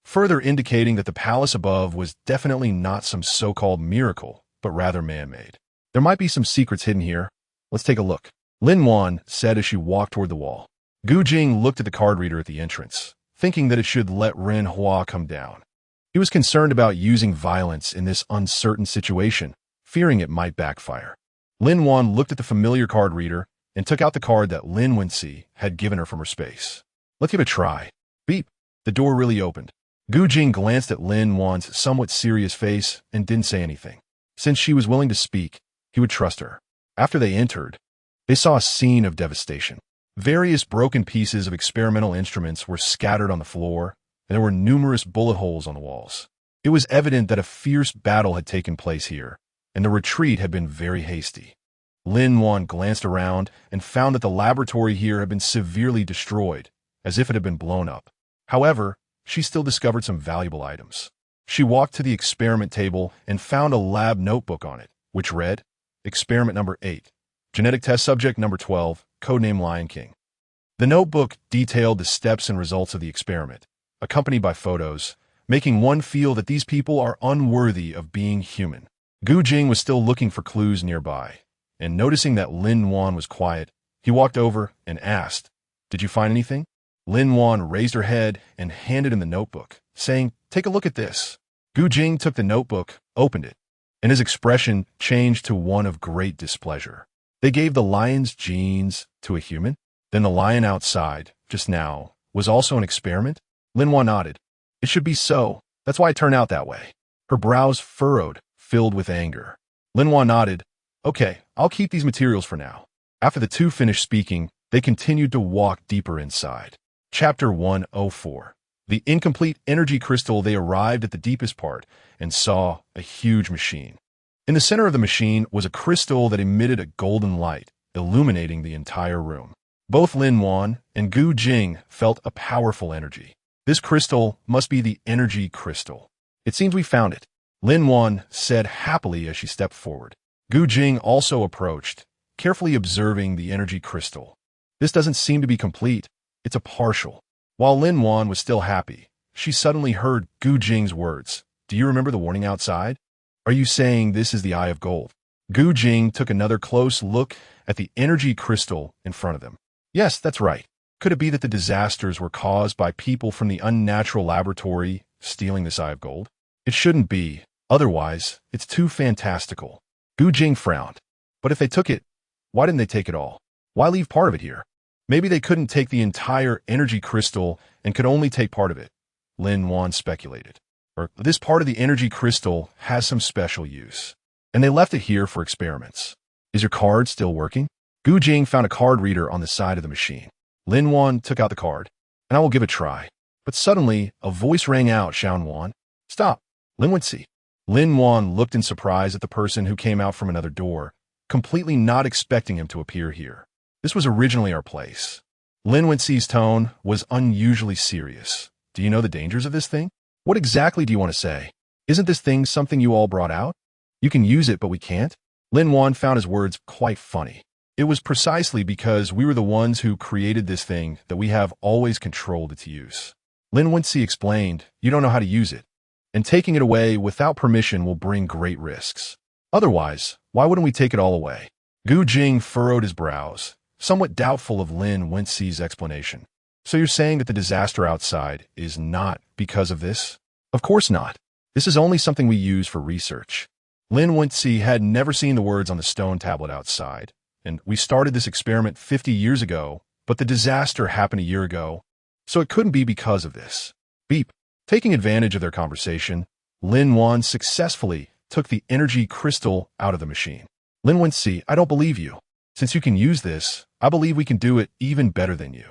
further indicating that the palace above was definitely not some so-called miracle, but rather man-made. There might be some secrets hidden here. Let's take a look. Lin Wan said as she walked toward the wall. Gu Jing looked at the card reader at the entrance, thinking that it should let Ren Hua come down. He was concerned about using violence in this uncertain situation, fearing it might backfire. Lin Wan looked at the familiar card reader and took out the card that Lin Wenxi had given her from her space. Let's give it a try. Beep. The door really opened. Gu Jing glanced at Lin Wan's somewhat serious face and didn't say anything. Since she was willing to speak, he would trust her. After they entered, they saw a scene of devastation. Various broken pieces of experimental instruments were scattered on the floor, and there were numerous bullet holes on the walls. It was evident that a fierce battle had taken place here, and the retreat had been very hasty. Lin Wan glanced around and found that the laboratory here had been severely destroyed, as if it had been blown up. However, she still discovered some valuable items. She walked to the experiment table and found a lab notebook on it, which read, Experiment number 8, Genetic Test Subject number 12, Codename Lion King. The notebook detailed the steps and results of the experiment, accompanied by photos, making one feel that these people are unworthy of being human. Gu Jing was still looking for clues nearby, and noticing that Lin Wan was quiet, he walked over and asked, Did you find anything? Lin Wan raised her head and handed him the notebook, saying, Take a look at this. Gu Jing took the notebook, opened it, and his expression changed to one of great displeasure. They gave the lion's genes to a human? Then the lion outside, just now, was also an experiment? Lin Wan nodded. It should be so. That's why it turned out that way. Her brows furrowed, filled with anger. Lin Wan nodded. Okay, I'll keep these materials for now. After the two finished speaking, they continued to walk deeper inside. Chapter 104. The incomplete energy crystal. They arrived at the deepest part and saw a huge machine. In the center of the machine was a crystal that emitted a golden light, illuminating the entire room. Both Lin Wan and Gu Jing felt a powerful energy. This crystal must be the energy crystal. It seems we found it, Lin Wan said happily as she stepped forward. Gu Jing also approached, carefully observing the energy crystal. This doesn't seem to be complete. It's a partial. While Lin Wan was still happy, she suddenly heard Gu Jing's words. Do you remember the warning outside? Are you saying this is the Eye of Gold? Gu Jing took another close look at the energy crystal in front of them. Yes, that's right. Could it be that the disasters were caused by people from the unnatural laboratory stealing this Eye of Gold? It shouldn't be. Otherwise, it's too fantastical. Gu Jing frowned. But if they took it, why didn't they take it all? Why leave part of it here? Maybe they couldn't take the entire energy crystal and could only take part of it, Lin Wan speculated. Or this part of the energy crystal has some special use, and they left it here for experiments. Is your card still working? Gu Jing found a card reader on the side of the machine. Lin Wan took out the card, and I will give it a try. But suddenly, a voice rang out, Xian Wan. Stop, Lin Wenxi. Lin Wan looked in surprise at the person who came out from another door, completely not expecting him to appear here. This was originally our place. Lin Wenxi's tone was unusually serious. Do you know the dangers of this thing? What exactly do you want to say? Isn't this thing something you all brought out? You can use it, but we can't? Lin Wan found his words quite funny. It was precisely because we were the ones who created this thing that we have always controlled its use. Lin Wenxi explained, you don't know how to use it, and taking it away without permission will bring great risks. Otherwise, why wouldn't we take it all away? Gu Jing furrowed his brows, somewhat doubtful of Lin Wenxi's explanation. So you're saying that the disaster outside is not because of this? Of course not. This is only something we use for research. Lin Wenxi had never seen the words on the stone tablet outside, and we started this experiment 50 years ago, but the disaster happened a year ago, so it couldn't be because of this. Beep. Taking advantage of their conversation, Lin Wan successfully took the energy crystal out of the machine. Lin Wenxi, I don't believe you. Since you can use this, I believe we can do it even better than you.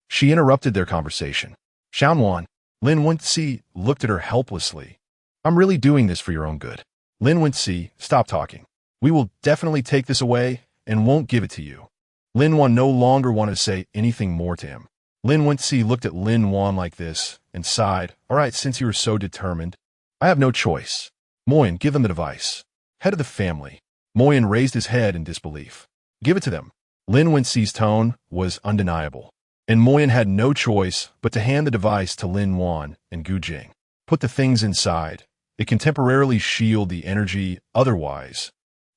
She interrupted their conversation. Xian Wan. Lin Wenxi looked at her helplessly. I'm really doing this for your own good. Lin Wenxi, stop talking. We will definitely take this away and won't give it to you. Lin Wan no longer wanted to say anything more to him. Lin Wensi looked at Lin Wan like this and sighed. All right, since you are so determined, I have no choice. Moyen, give them the device. Head of the family. Moyen raised his head in disbelief. Give it to them. Lin Wensi's tone was undeniable, and Moyen had no choice but to hand the device to Lin Wan and Gu Jing. Put the things inside. It can temporarily shield the energy, otherwise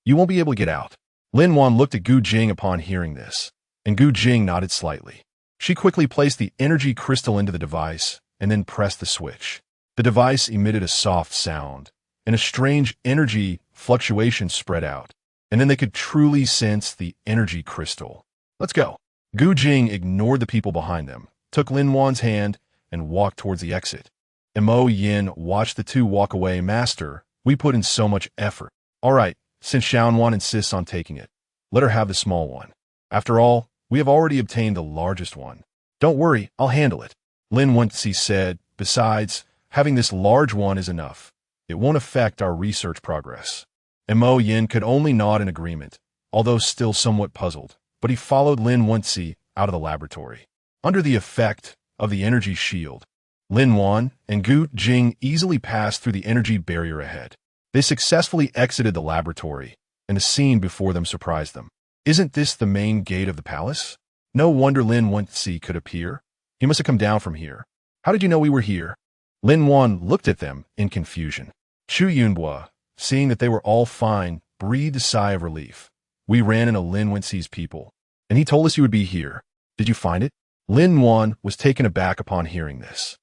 you won't be able to get out. Lin Wan looked at Gu Jing upon hearing this, and Gu Jing nodded slightly. She quickly placed the energy crystal into the device and then pressed the switch. The device emitted a soft sound, and a strange energy fluctuation spread out, and then they could truly sense the energy crystal. Let's go. Gu Jing ignored the people behind them, took Lin Wan's hand, and walked towards the exit. Mo Yin watched the two walk away. Master, we put in so much effort. All right, since Xiaowan insists on taking it, let her have the small one. After all, we have already obtained the largest one. Don't worry, I'll handle it. Lin Wensi said, besides, having this large one is enough. It won't affect our research progress. Mo Yin could only nod in agreement, although still somewhat puzzled, but he followed Lin Wensi out of the laboratory. Under the effect of the energy shield, Lin Wan and Gu Jing easily passed through the energy barrier ahead. They successfully exited the laboratory, and the scene before them surprised them. Isn't this the main gate of the palace? No wonder Lin Wensi could appear. He must have come down from here. How did you know we were here? Lin Wan looked at them in confusion. Chu Yunbua, seeing that they were all fine, breathed a sigh of relief. We ran into Lin Wensi's people, and he told us you would be here. Did you find it? Lin Wan was taken aback upon hearing this.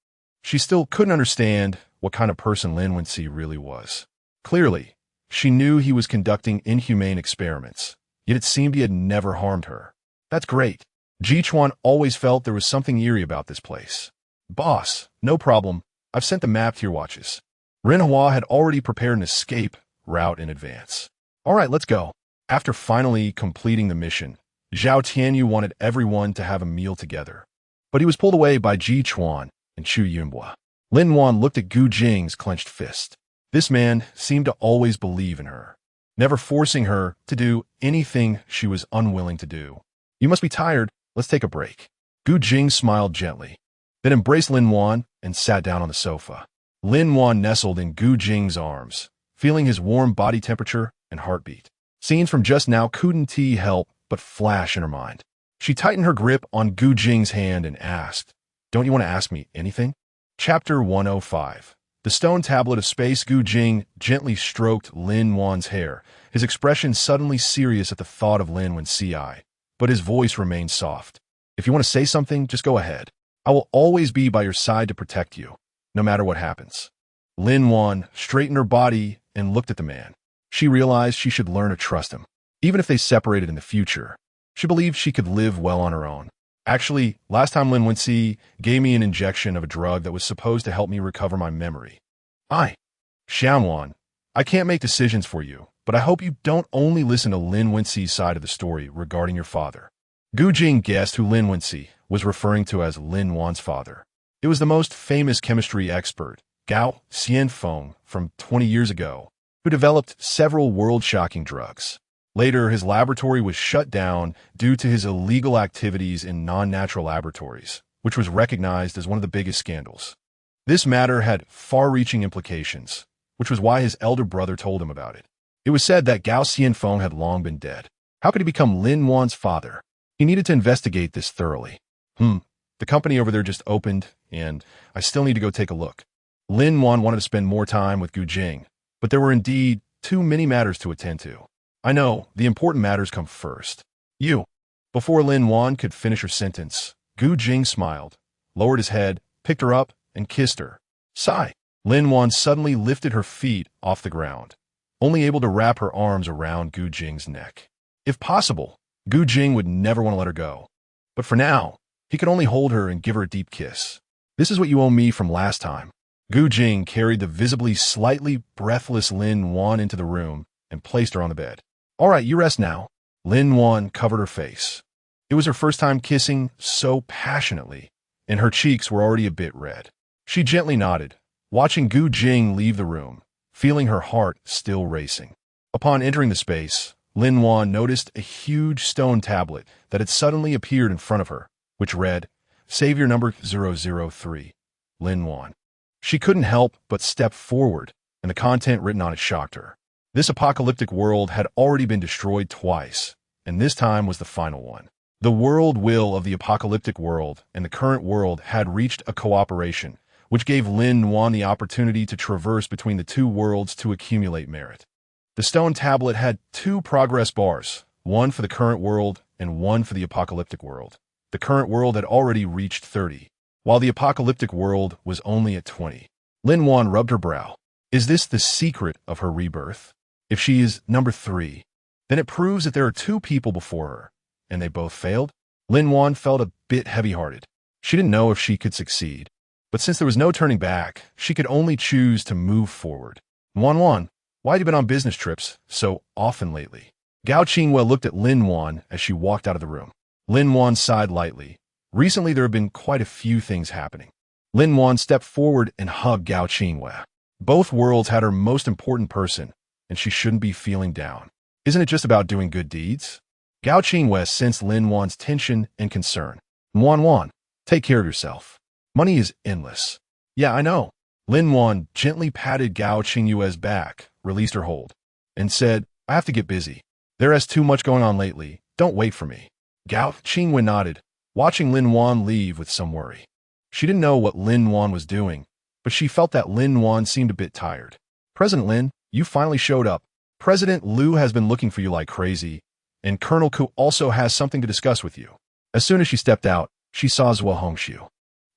She still couldn't understand what kind of person Lin Wensi really was. Clearly, she knew he was conducting inhumane experiments, yet it seemed he had never harmed her. That's great. Ji Chuan always felt there was something eerie about this place. Boss, no problem. I've sent the map to your watches. Ren Hua had already prepared an escape route in advance. All right, let's go. After finally completing the mission, Zhao Tianyu wanted everyone to have a meal together, but he was pulled away by Ji Chuan and Chu Yunbua. Lin Wan looked at Gu Jing's clenched fist. This man seemed to always believe in her, never forcing her to do anything she was unwilling to do. You must be tired. Let's take a break. Gu Jing smiled gently, then embraced Lin Wan and sat down on the sofa. Lin Wan nestled in Gu Jing's arms, feeling his warm body temperature and heartbeat. Scenes from just now couldn't help but flash in her mind. She tightened her grip on Gu Jing's hand and asked, "Don't you want to ask me anything?" Chapter 105. The stone tablet of space. Gu Jing gently stroked Lin Wan's hair, his expression suddenly serious at the thought of Lin Wensi, but his voice remained soft. If you want to say something, just go ahead. I will always be by your side to protect you, no matter what happens. Lin Wan straightened her body and looked at the man. She realized she should learn to trust him. Even if they separated in the future, she believed she could live well on her own. Actually, last time Lin Wensi gave me an injection of a drug that was supposed to help me recover my memory. Xiaowan, I can't make decisions for you, but I hope you don't only listen to Lin Wensi's side of the story regarding your father. Gu Jing guessed who Lin Wensi was referring to as Lin Wan's father. It was the most famous chemistry expert, Gao Xianfeng, from 20 years ago, who developed several world-shocking drugs. Later, his laboratory was shut down due to his illegal activities in non-natural laboratories, which was recognized as one of the biggest scandals. This matter had far-reaching implications, which was why his elder brother told him about it. It was said that Gao Xianfeng had long been dead. How could he become Lin Wan's father? He needed to investigate this thoroughly. The company over there just opened, and I still need to go take a look. Lin Wan wanted to spend more time with Gu Jing, but there were indeed too many matters to attend to. I know, the important matters come first. You. Before Lin Wan could finish her sentence, Gu Jing smiled, lowered his head, picked her up, and kissed her. Sigh. Lin Wan suddenly lifted her feet off the ground, only able to wrap her arms around Gu Jing's neck. If possible, Gu Jing would never want to let her go. But for now, he could only hold her and give her a deep kiss. This is what you owe me from last time. Gu Jing carried the visibly slightly breathless Lin Wan into the room and placed her on the bed. All right, you rest now. Lin Wan covered her face. It was her first time kissing so passionately, and her cheeks were already a bit red. She gently nodded, watching Gu Jing leave the room, feeling her heart still racing. Upon entering the space, Lin-Wan noticed a huge stone tablet that had suddenly appeared in front of her, which read, Savior number 003, Lin-Wan. She couldn't help but step forward, and the content written on it shocked her. This apocalyptic world had already been destroyed twice, and this time was the final one. The world will of the apocalyptic world and the current world had reached a cooperation, which gave Lin-Wan the opportunity to traverse between the two worlds to accumulate merit. The stone tablet had 2 progress bars, one for the current world and one for the apocalyptic world. The current world had already reached 30, while the apocalyptic world was only at 20. Lin-Wan rubbed her brow. Is this the secret of her rebirth? If she is number 3, then it proves that there are 2 people before her, and they both failed? Lin-Wan felt a bit heavy-hearted. She didn't know if she could succeed, but since there was no turning back, she could only choose to move forward. Wan, why have you been on business trips so often lately? Gao Qingwei looked at Lin-Wan as she walked out of the room. Lin-Wan sighed lightly. Recently, there have been quite a few things happening. Lin-Wan stepped forward and hugged Gao Qingwei. Both worlds had her most important person, and she shouldn't be feeling down. Isn't it just about doing good deeds? Gao Qingwei sensed Lin-Wan's tension and concern. Wan, take care of yourself. Money is endless. Yeah, I know. Lin-Wan gently patted Gao Qingwei's back, released her hold, and said, I have to get busy. There is too much going on lately. Don't wait for me. Gao Qingwei nodded, watching Lin-Wan leave with some worry. She didn't know what Lin-Wan was doing, but she felt that Lin-Wan seemed a bit tired. President Lin, you finally showed up. President Liu has been looking for you like crazy, and Colonel Ku also has something to discuss with you. As soon as she stepped out, she saw Zhuo Hongxiu.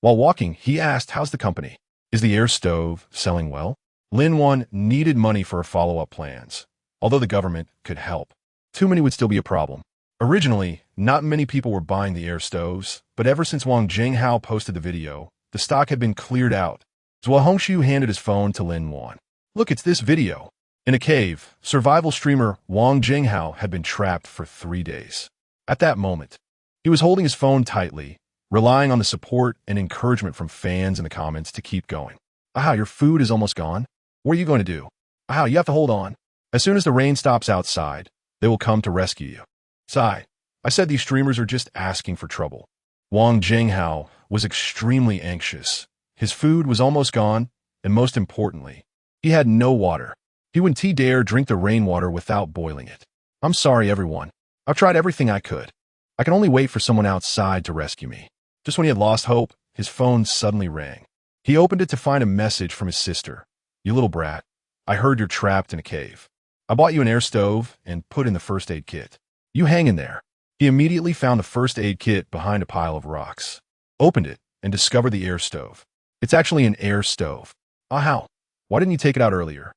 While walking, he asked, how's the company? Is the air stove selling well? Lin-Wan needed money for her follow-up plans. Although the government could help, too many would still be a problem. Originally, not many people were buying the air stoves, but ever since Wang Jinghao posted the video, the stock had been cleared out. Zhuo Hongxiu handed his phone to Lin-Wan. Look, it's this video. In a cave, survival streamer Wang Jinghao had been trapped for 3 days. At that moment, he was holding his phone tightly, relying on the support and encouragement from fans in the comments to keep going. Aha, your food is almost gone. What are you going to do? Aha, you have to hold on. As soon as the rain stops outside, they will come to rescue you. Sigh. I said these streamers are just asking for trouble. Wang Jinghao was extremely anxious. His food was almost gone, and most importantly, he had no water. He wouldn't dare drink the rainwater without boiling it. I'm sorry, everyone. I've tried everything I could. I can only wait for someone outside to rescue me. Just when he had lost hope, his phone suddenly rang. He opened it to find a message from his sister. You little brat, I heard you're trapped in a cave. I bought you an air stove and put in the first aid kit. You hang in there. He immediately found the first aid kit behind a pile of rocks, opened it, and discovered the air stove. It's actually an air stove. Ah, how? Why didn't you take it out earlier?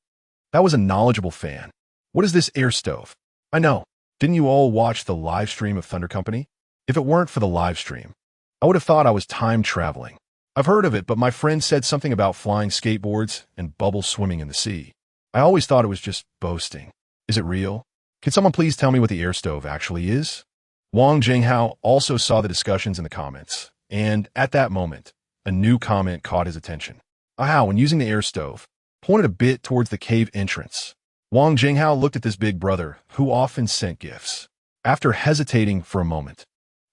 That was a knowledgeable fan. What is this air stove? I know. Didn't you all watch the live stream of Thunder Company? If it weren't for the live stream, I would have thought I was time traveling. I've heard of it, but my friend said something about flying skateboards and bubble swimming in the sea. I always thought it was just boasting. Is it real? Can someone please tell me what the air stove actually is? Wang Jinghao also saw the discussions in the comments, and at that moment, a new comment caught his attention. Aha, when using the air stove, pointed a bit towards the cave entrance. Wang Jinghao looked at this big brother, who often sent gifts. After hesitating for a moment,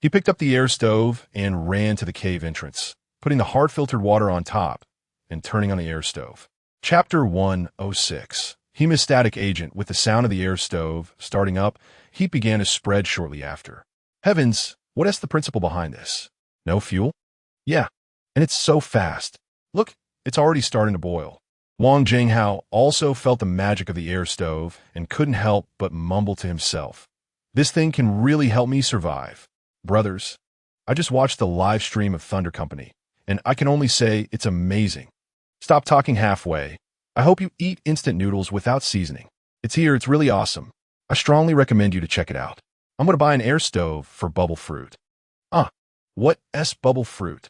he picked up the air stove and ran to the cave entrance, putting the hard-filtered water on top and turning on the air stove. Chapter 106. Hemostatic agent. With the sound of the air stove starting up, heat began to spread shortly after. Heavens, what is the principle behind this? No fuel? Yeah, and it's so fast. Look, it's already starting to boil. Wang Jinghao also felt the magic of the air stove and couldn't help but mumble to himself. This thing can really help me survive. Brothers, I just watched the live stream of Thunder Company, and I can only say it's amazing. Stop talking halfway. I hope you eat instant noodles without seasoning. It's here, it's really awesome. I strongly recommend you to check it out. I'm going to buy an air stove for bubble fruit. What bubble fruit?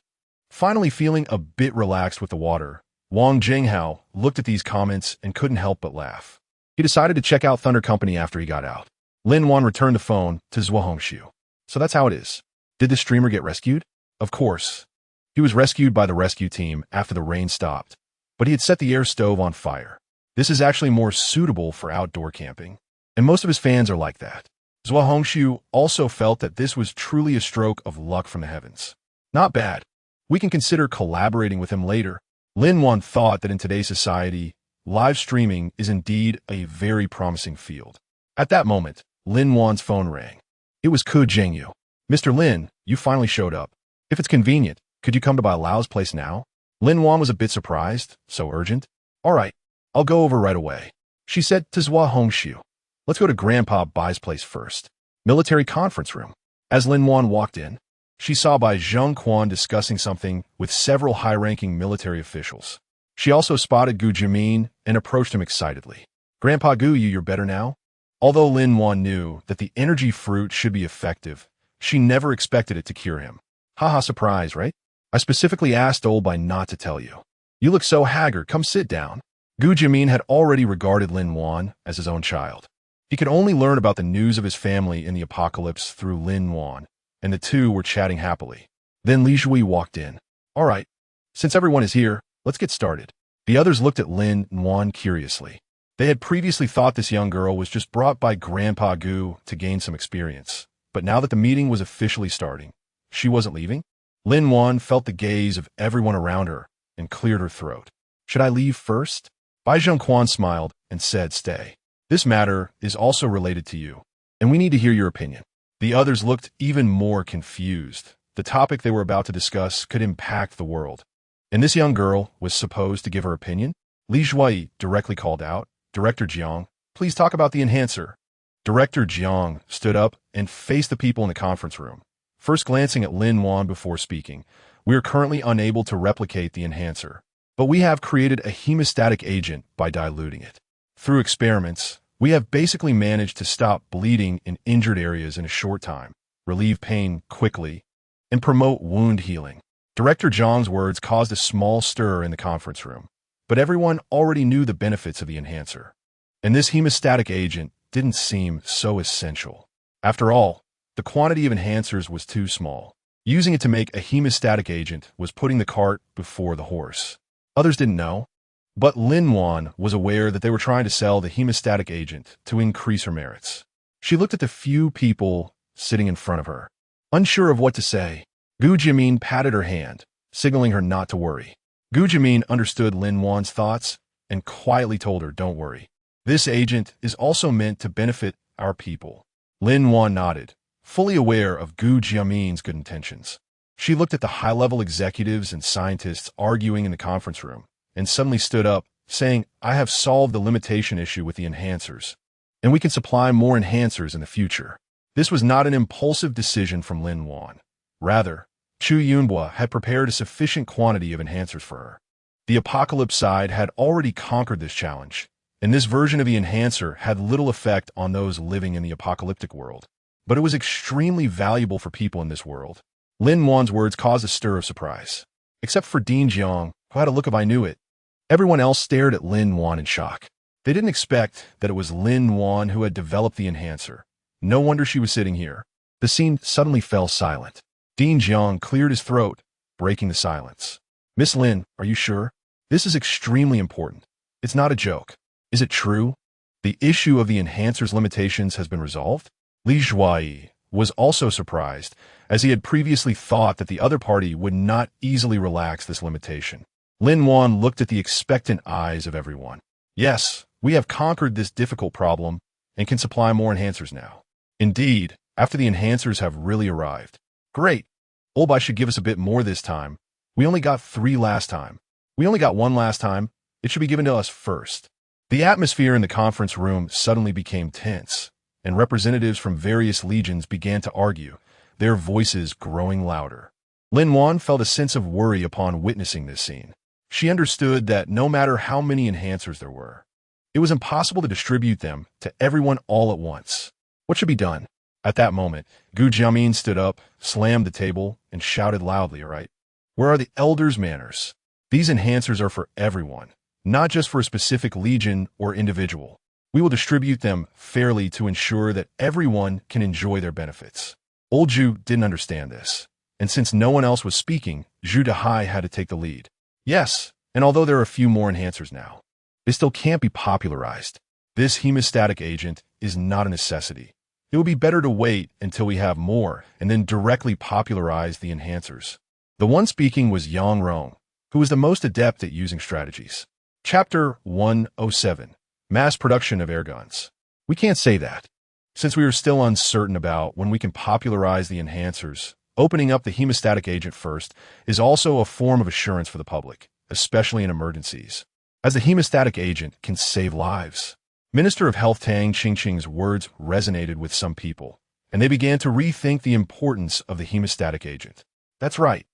Finally feeling a bit relaxed with the water, Wang Jinghao looked at these comments and couldn't help but laugh. He decided to check out Thunder Company after he got out. Lin-Wan returned the phone to Zhuo Hongxiu. So that's how it is. Did the streamer get rescued? Of course. He was rescued by the rescue team after the rain stopped, but he had set the air stove on fire. This is actually more suitable for outdoor camping. And most of his fans are like that. Zhua Hongxiu also felt that this was truly a stroke of luck from the heavens. Not bad. We can consider collaborating with him later. Lin Wan thought that in today's society, live streaming is indeed a very promising field. At that moment, Lin Wan's phone rang. It was Ku Jingyu. Mr. Lin, you finally showed up. If it's convenient, could you come to Lao's place now? Lin Wan was a bit surprised. So urgent? All right, I'll go over right away. She said to Zhua Hongxiu. Let's go to Grandpa Bai's place first. Military conference room. As Lin Wan walked in, she saw Bai Zhongquan discussing something with several high-ranking military officials. She also spotted Gu Jimin and approached him excitedly. Grandpa Gu, you're better now? Although Lin Wan knew that the energy fruit should be effective, she never expected it to cure him. Haha, surprise, right? I specifically asked old Bai not to tell you. You look so haggard, come sit down. Gu Jimin had already regarded Lin Wan as his own child. He could only learn about the news of his family in the apocalypse through Lin Wan, and the two were chatting happily. Then Li Zhui walked in. All right, since everyone is here, let's get started. The others looked at Lin Wan curiously. They had previously thought this young girl was just brought by Grandpa Gu to gain some experience. But now that the meeting was officially starting, she wasn't leaving? Lin Wan felt the gaze of everyone around her and cleared her throat. Should I leave first? Bai Zhongquan smiled and said, stay. This matter is also related to you, and we need to hear your opinion. The others looked even more confused. The topic they were about to discuss could impact the world. And this young girl was supposed to give her opinion? Li Zhui directly called out, Director Jiang, please talk about the enhancer. Director Jiang stood up and faced the people in the conference room. First glancing at Lin Wan before speaking, we are currently unable to replicate the enhancer, but we have created a hemostatic agent by diluting it. Through experiments, we have basically managed to stop bleeding in injured areas in a short time, relieve pain quickly, and promote wound healing. Director Jiang's words caused a small stir in the conference room, but everyone already knew the benefits of the enhancer. And this hemostatic agent didn't seem so essential. After all, the quantity of enhancers was too small. Using it to make a hemostatic agent was putting the cart before the horse. Others didn't know, but Lin Wan was aware that they were trying to sell the hemostatic agent to increase her merits. She looked at the few people sitting in front of her. Unsure of what to say, Gu Jimin patted her hand, signaling her not to worry. Gu Jimin understood Lin Wan's thoughts and quietly told her, don't worry. This agent is also meant to benefit our people. Lin Wan nodded, fully aware of Gu Jimin's good intentions. She looked at the high-level executives and scientists arguing in the conference room and suddenly stood up, saying, I have solved the limitation issue with the enhancers, and we can supply more enhancers in the future. This was not an impulsive decision from Lin Wan. Rather, Chu Yunhua had prepared a sufficient quantity of enhancers for her. The apocalypse side had already conquered this challenge, and this version of the enhancer had little effect on those living in the apocalyptic world. But it was extremely valuable for people in this world. Lin Wan's words caused a stir of surprise. Except for Dean Jiang, who had a look of I knew it. Everyone else stared at Lin Wan in shock. They didn't expect that it was Lin Wan who had developed the enhancer. No wonder she was sitting here. The scene suddenly fell silent. Dean Jiang cleared his throat, breaking the silence. Miss Lin, are you sure? This is extremely important. It's not a joke. Is it true? The issue of the enhancer's limitations has been resolved? Li Zhui was also surprised, as he had previously thought that the other party would not easily relax this limitation. Lin Wan looked at the expectant eyes of everyone. Yes, we have conquered this difficult problem and can supply more enhancers now. Indeed, after the enhancers have really arrived. Great. Olbai should give us a bit more this time. We only got 3 last time. We only got 1 last time. It should be given to us first. The atmosphere in the conference room suddenly became tense, and representatives from various legions began to argue, their voices growing louder. Lin Wan felt a sense of worry upon witnessing this scene. She understood that no matter how many enhancers there were, it was impossible to distribute them to everyone all at once. What should be done? At that moment, Gu Jiamin stood up, slammed the table, and shouted loudly, all right, where are the elders' manners? These enhancers are for everyone, not just for a specific legion or individual. We will distribute them fairly to ensure that everyone can enjoy their benefits. Old Zhu didn't understand this, and since no one else was speaking, Zhu Dehai had to take the lead. Yes, and although there are a few more enhancers now, they still can't be popularized. This hemostatic agent is not a necessity. It would be better to wait until we have more and then directly popularize the enhancers. The one speaking was Yang Rong, who was the most adept at using strategies. Chapter 107. Mass production of airguns. We can't say that. Since we are still uncertain about when we can popularize the enhancers, opening up the hemostatic agent first is also a form of assurance for the public, especially in emergencies, as the hemostatic agent can save lives. Minister of Health Tang Qingqing's words resonated with some people, and they began to rethink the importance of the hemostatic agent. That's right.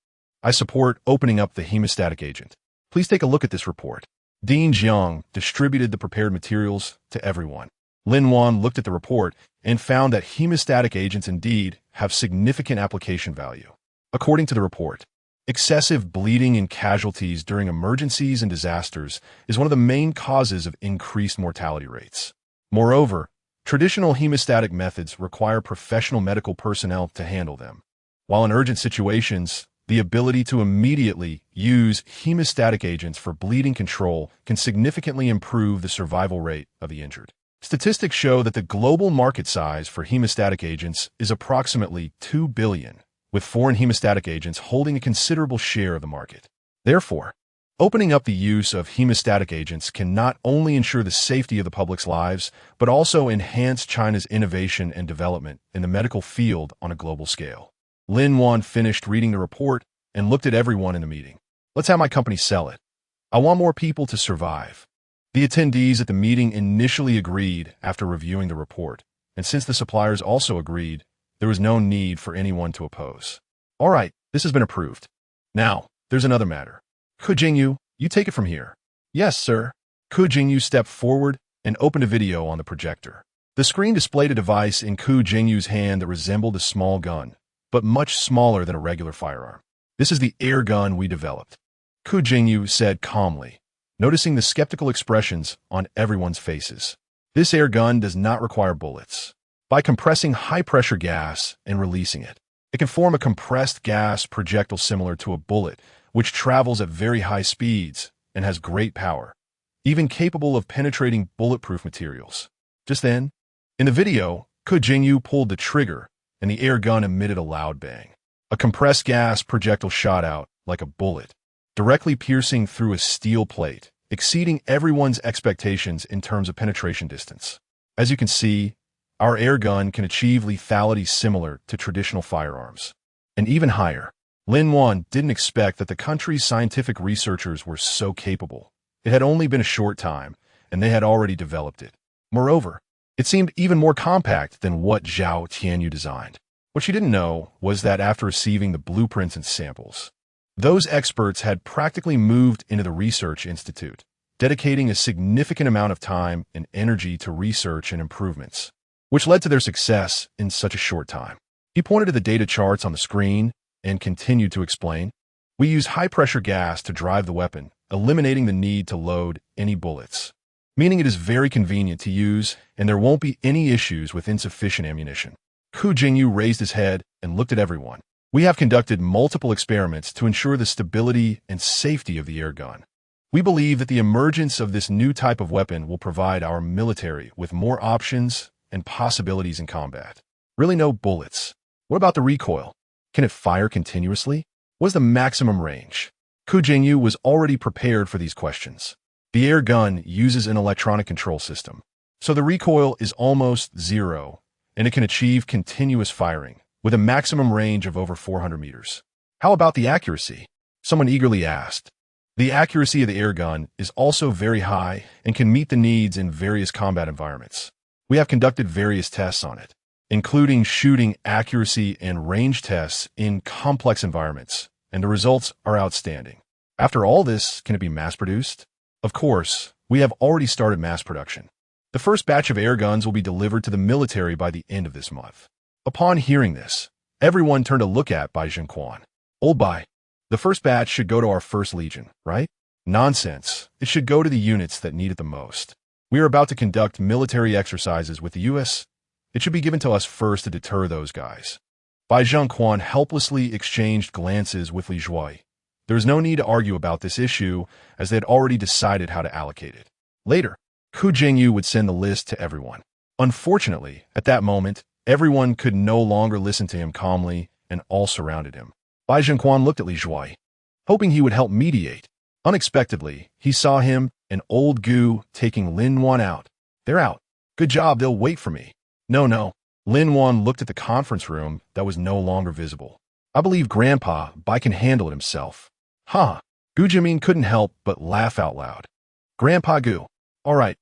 I support opening up the hemostatic agent. Please take a look at this report. Dean Jiang distributed the prepared materials to everyone. Lin Wan looked at the report and found that hemostatic agents indeed have significant application value. According to the report, excessive bleeding and casualties during emergencies and disasters is one of the main causes of increased mortality rates. Moreover, traditional hemostatic methods require professional medical personnel to handle them, while in urgent situations, the ability to immediately use hemostatic agents for bleeding control can significantly improve the survival rate of the injured. Statistics show that the global market size for hemostatic agents is approximately 2 billion, with foreign hemostatic agents holding a considerable share of the market. Therefore, opening up the use of hemostatic agents can not only ensure the safety of the public's lives, but also enhance China's innovation and development in the medical field on a global scale. Lin Wan finished reading the report and looked at everyone in the meeting. Let's have my company sell it. I want more people to survive. The attendees at the meeting initially agreed after reviewing the report, and since the suppliers also agreed, there was no need for anyone to oppose. All right, this has been approved. Now, there's another matter. Ku Jingyu, you take it from here. Yes, sir. Ku Jingyu stepped forward and opened a video on the projector. The screen displayed a device in Ku Jingyu's hand that resembled a small gun, but much smaller than a regular firearm. This is the air gun we developed, Ku Jingyu said calmly, noticing the skeptical expressions on everyone's faces. This air gun does not require bullets. By compressing high-pressure gas and releasing it, it can form a compressed gas projectile similar to a bullet, which travels at very high speeds and has great power, even capable of penetrating bulletproof materials. Just then, in the video, Ku Jingyu pulled the trigger, and the air gun emitted a loud bang. A compressed gas projectile shot out like a bullet, directly piercing through a steel plate, exceeding everyone's expectations in terms of penetration distance. As you can see, our air gun can achieve lethality similar to traditional firearms, and even higher. Lin Wan didn't expect that the country's scientific researchers were so capable. It had only been a short time, and they had already developed it. Moreover, it seemed even more compact than what Zhao Tianyu designed. What she didn't know was that after receiving the blueprints and samples, those experts had practically moved into the research institute, dedicating a significant amount of time and energy to research and improvements, which led to their success in such a short time. He pointed to the data charts on the screen and continued to explain, "We use high-pressure gas to drive the weapon, eliminating the need to load any bullets, meaning it is very convenient to use and there won't be any issues with insufficient ammunition." Ku Jingyu raised his head and looked at everyone. "We have conducted multiple experiments to ensure the stability and safety of the air gun. We believe that the emergence of this new type of weapon will provide our military with more options and possibilities in combat. Really no bullets. What about the recoil? Can it fire continuously? What is the maximum range?" Ku Jingyu was already prepared for these questions. The air gun uses an electronic control system, so the recoil is almost zero, and it can achieve continuous firing, with a maximum range of over 400 meters. "How about the accuracy?" someone eagerly asked. "The accuracy of the air gun is also very high and can meet the needs in various combat environments. We have conducted various tests on it, including shooting accuracy and range tests in complex environments, and the results are outstanding." After all this, can it be mass-produced? Of course, we have already started mass production. The first batch of air guns will be delivered to the military by the end of this month. Upon hearing this, everyone turned to look at Bai Zhengquan. "Old Bai, the first batch should go to our first legion, right?" "Nonsense. It should go to the units that need it the most. We are about to conduct military exercises with the U.S. It should be given to us first to deter those guys." Bai Zhengquan helplessly exchanged glances with Li Zhuai. There was no need to argue about this issue, as they had already decided how to allocate it. Later, Ku Jingyu would send the list to everyone. Unfortunately, at that moment, everyone could no longer listen to him calmly, and all surrounded him. Bai Zhengquan looked at Li Zhuai, hoping he would help mediate. Unexpectedly, he saw him, an old Gu, taking Lin Wan out. They're out. Good job, they'll wait for me. No. Lin Wan looked at the conference room that was no longer visible. I believe Grandpa Bai can handle it himself. Huh. Gu Jimin couldn't help but laugh out loud. Grandpa Gu. All right.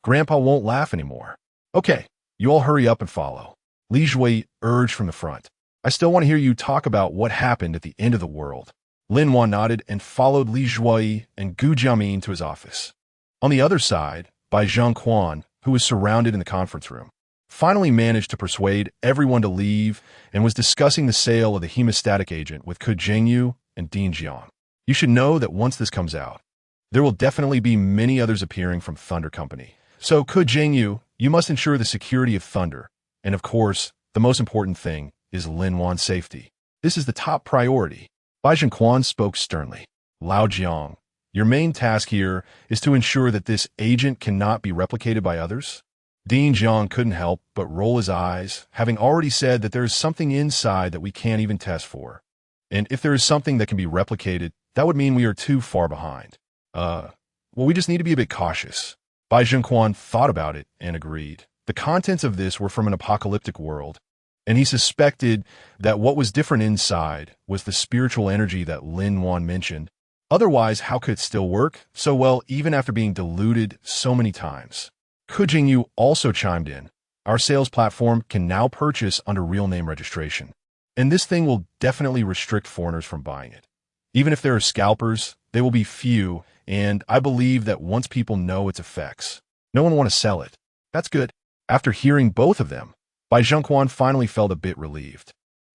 Grandpa won't laugh anymore. Okay, you all hurry up and follow. Li Zhuai urged from the front. I still want to hear you talk about what happened at the end of the world. Lin Wan nodded and followed Li Zhuai and Gu Jiamin to his office. On the other side, Bai Zhengquan, who was surrounded in the conference room, finally managed to persuade everyone to leave and was discussing the sale of the hemostatic agent with Ke Zhengyu and Dean Jiang. You should know that once this comes out, there will definitely be many others appearing from Thunder Company. So Ke Zhengyu, you must ensure the security of Thunder. And of course, the most important thing is Lin Wan's safety. This is the top priority. Bai Zhengquan spoke sternly. Lao Jiang, your main task here is to ensure that this agent cannot be replicated by others. Dean Jiang couldn't help but roll his eyes, having already said that there is something inside that we can't even test for. And if there is something that can be replicated, that would mean we are too far behind. Well, we just need to be a bit cautious. Bai Zhengquan thought about it and agreed. The contents of this were from an apocalyptic world, and he suspected that what was different inside was the spiritual energy that Lin Wan mentioned. Otherwise, how could it still work so well even after being diluted so many times? Ke Jingyu also chimed in. Our sales platform can now purchase under real name registration, and this thing will definitely restrict foreigners from buying it. Even if there are scalpers, they will be few, and I believe that once people know its effects, no one will want to sell it. That's good. After hearing both of them, Bai Zhengquan finally felt a bit relieved.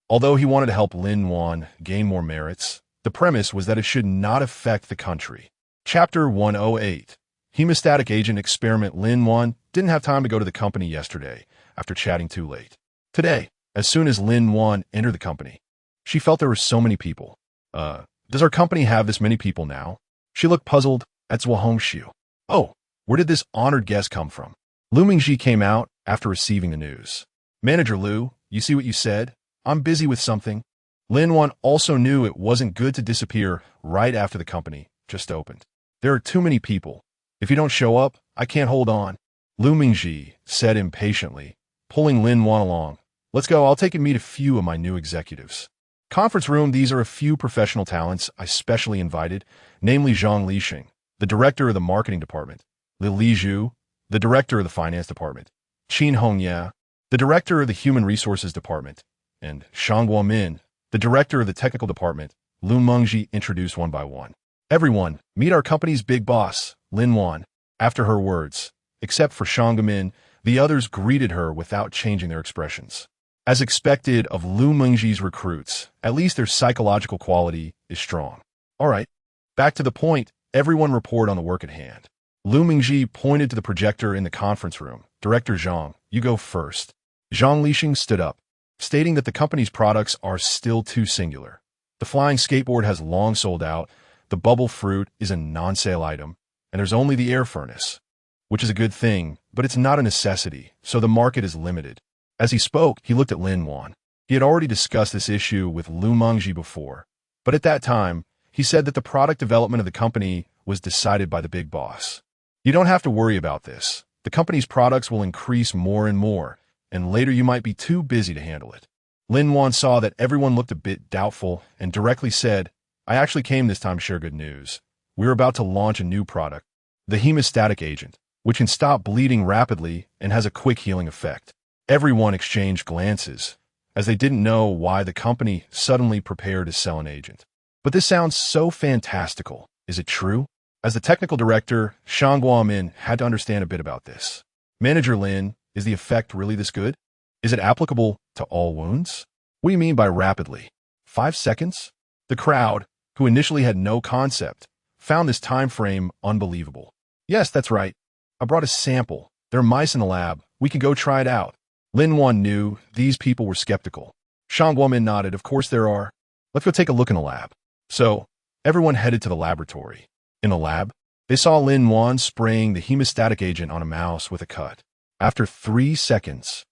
Although he wanted to help Lin Wan gain more merits, the premise was that it should not affect the country. Chapter 108. Hemostatic Agent Experiment. Lin Wan didn't have time to go to the company yesterday after chatting too late. Today, as soon as Lin Wan entered the company, she felt there were so many people. Does our company have this many people now? She looked puzzled at Zhuo Hongxiu. Oh, where did this honored guest come from? Lu Mingji came out after receiving the news. Manager Lu, you see what you said? I'm busy with something. Lin Wan also knew it wasn't good to disappear right after the company just opened. There are too many people. If you don't show up, I can't hold on. Lu Mingji said impatiently, pulling Lin Wan along. Let's go, I'll take and meet a few of my new executives. Conference room, these are a few professional talents I specially invited, namely Zhang Lixing, the director of the marketing department, Li Lizhu, the director of the finance department, Qin Hongya, the director of the human resources department, and Shang Guomin, the director of the technical department. Lu Mengji introduced one by one. Everyone, meet our company's big boss, Lin Wan. After her words, except for Shang Guomin, the others greeted her without changing their expressions. As expected of Lu Mengji's recruits, at least their psychological quality is strong. All right, back to the point, everyone report on the work at hand. Lu Mengji pointed to the projector in the conference room. Director Zhang, you go first. Zhang Lixing stood up, stating that the company's products are still too singular. The flying skateboard has long sold out, the bubble fruit is a non-sale item, and there's only the air furnace, which is a good thing, but it's not a necessity, so the market is limited. As he spoke, he looked at Lin Wan. He had already discussed this issue with Lu Mengji before, but at that time, he said that the product development of the company was decided by the big boss. You don't have to worry about this. The company's products will increase more and more, and later you might be too busy to handle it. Lin Wan saw that everyone looked a bit doubtful and directly said, I actually came this time to share good news. We're about to launch a new product, the hemostatic agent, which can stop bleeding rapidly and has a quick healing effect. Everyone exchanged glances, as they didn't know why the company suddenly prepared to sell an agent. But this sounds so fantastical. Is it true? As the technical director, Shang Guomin had to understand a bit about this. Manager Lin, is the effect really this good? Is it applicable to all wounds? What do you mean by rapidly? 5 seconds? The crowd, who initially had no concept, found this time frame unbelievable. Yes, that's right. I brought a sample. There are mice in the lab. We can go try it out. Lin Wan knew these people were skeptical. Shang Guomin nodded. Of course there are. Let's go take a look in the lab. So, everyone headed to the laboratory. In the lab, they saw Lin Wan spraying the hemostatic agent on a mouse with a cut. After 3 seconds,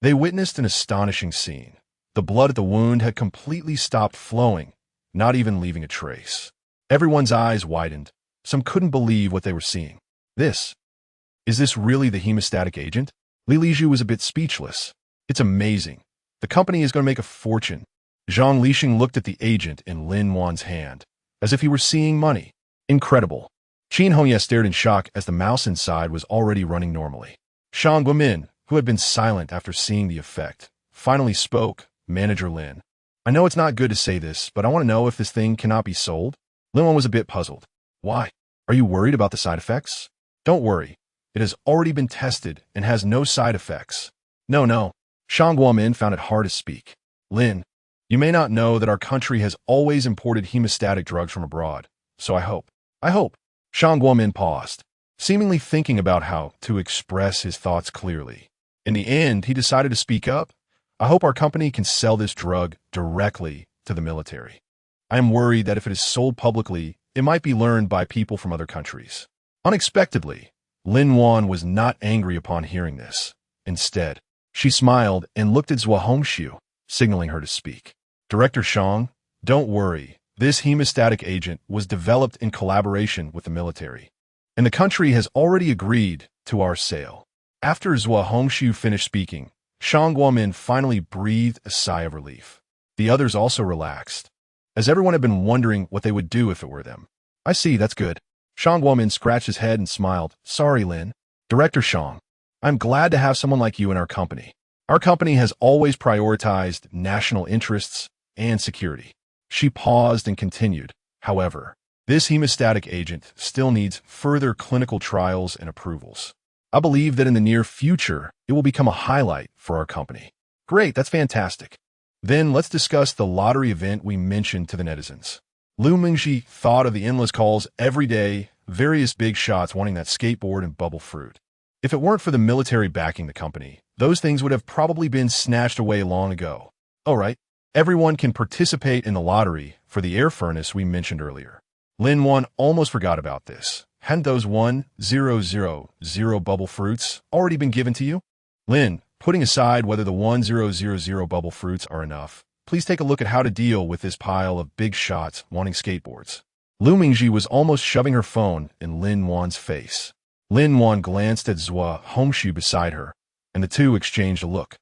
they witnessed an astonishing scene. The blood at the wound had completely stopped flowing, not even leaving a trace. Everyone's eyes widened. Some couldn't believe what they were seeing. Is this really the hemostatic agent? Li Liju was a bit speechless. It's amazing. The company is going to make a fortune. Zhang Lixing looked at the agent in Lin Wan's hand, as if he were seeing money. Incredible. Qin Hongye stared in shock as the mouse inside was already running normally. Shang Guomin, who had been silent after seeing the effect, finally spoke. Manager Lin. I know it's not good to say this, but I want to know if this thing cannot be sold. Lin Wan was a bit puzzled. Why? Are you worried about the side effects? Don't worry. It has already been tested and has no side effects. No. Shang Guomin found it hard to speak. Lin, you may not know that our country has always imported hemostatic drugs from abroad, so I hope. Shang Guomin paused, seemingly thinking about how to express his thoughts clearly. In the end, he decided to speak up. I hope our company can sell this drug directly to the military. I am worried that if it is sold publicly, it might be learned by people from other countries. Unexpectedly, Lin Wan was not angry upon hearing this. Instead, she smiled and looked at Zhua Hongxiu, signaling her to speak. Director Shang, don't worry. This hemostatic agent was developed in collaboration with the military, and the country has already agreed to our sale. After Zhua Hongxiu finished speaking, Shang Guomin finally breathed a sigh of relief. The others also relaxed, as everyone had been wondering what they would do if it were them. I see, that's good. Shang Guomin scratched his head and smiled. Sorry, Lin. Director Shang, I'm glad to have someone like you in our company. Our company has always prioritized national interests and security. She paused and continued. However, this hemostatic agent still needs further clinical trials and approvals. I believe that in the near future, it will become a highlight for our company. Great, that's fantastic. Then let's discuss the lottery event we mentioned to the netizens. Lu Mingxi thought of the endless calls every day, various big shots wanting that skateboard and bubble fruit. If it weren't for the military backing the company, those things would have probably been snatched away long ago. All right, everyone can participate in the lottery for the air furnace we mentioned earlier. Lin Wan almost forgot about this. Hadn't those 1000 bubble fruits already been given to you? Lin, putting aside whether the 1000 bubble fruits are enough, please take a look at how to deal with this pile of big shots wanting skateboards. Lu Mingxi was almost shoving her phone in Lin Wan's face. Lin Wan glanced at Zhua Hongxiu beside her, and the two exchanged a look.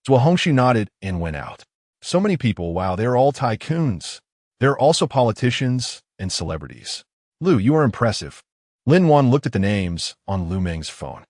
Zhua Hongxiu nodded and went out. So many people, wow, they're all tycoons. They're also politicians and celebrities. Lu, you are impressive. Lin Wan looked at the names on Lu Meng's phone.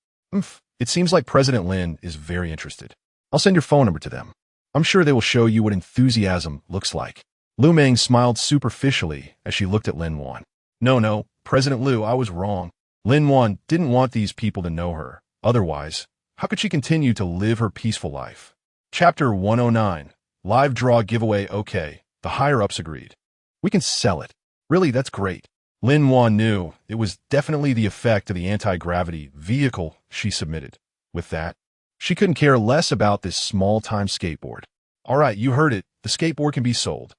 It seems like President Lin is very interested. I'll send your phone number to them. I'm sure they will show you what enthusiasm looks like. Lu Meng smiled superficially as she looked at Lin Wan. No, President Lu, I was wrong. Lin Wan didn't want these people to know her. Otherwise, how could she continue to live her peaceful life? Chapter 109. Live draw giveaway. Okay, the higher-ups agreed. We can sell it. Really, that's great. Lin Wan knew it was definitely the effect of the anti-gravity vehicle she submitted. With that, she couldn't care less about this small-time skateboard. All right, you heard it. The skateboard can be sold.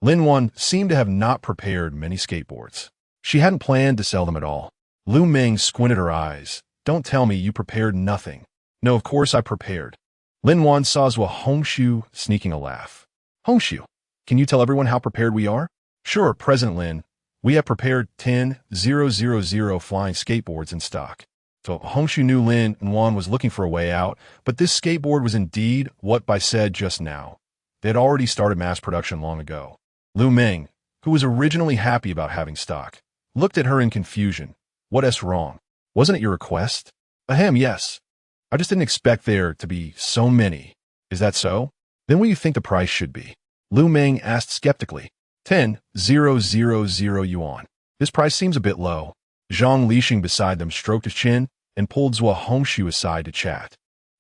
Lin Wan seemed to have not prepared many skateboards. She hadn't planned to sell them at all. Lu Meng squinted her eyes. Don't tell me you prepared nothing. No, of course I prepared. Lin Wan saw Zhua Hongxiu sneaking a laugh. Hongxiu, can you tell everyone how prepared we are? Sure, President Lin. We have prepared 10,000 flying skateboards in stock. So Hongxiu knew Lin Wan was looking for a way out, but this skateboard was indeed what I said just now. They had already started mass production long ago. Lu Meng, who was originally happy about having stock, looked at her in confusion. What's wrong? Wasn't it your request? Yes. I just didn't expect there to be so many. Is that so? Then what do you think the price should be? Lu Meng asked skeptically. 10,000 yuan. This price seems a bit low. Zhang Lixing beside them stroked his chin and pulled Zhua Hongxiu aside to chat.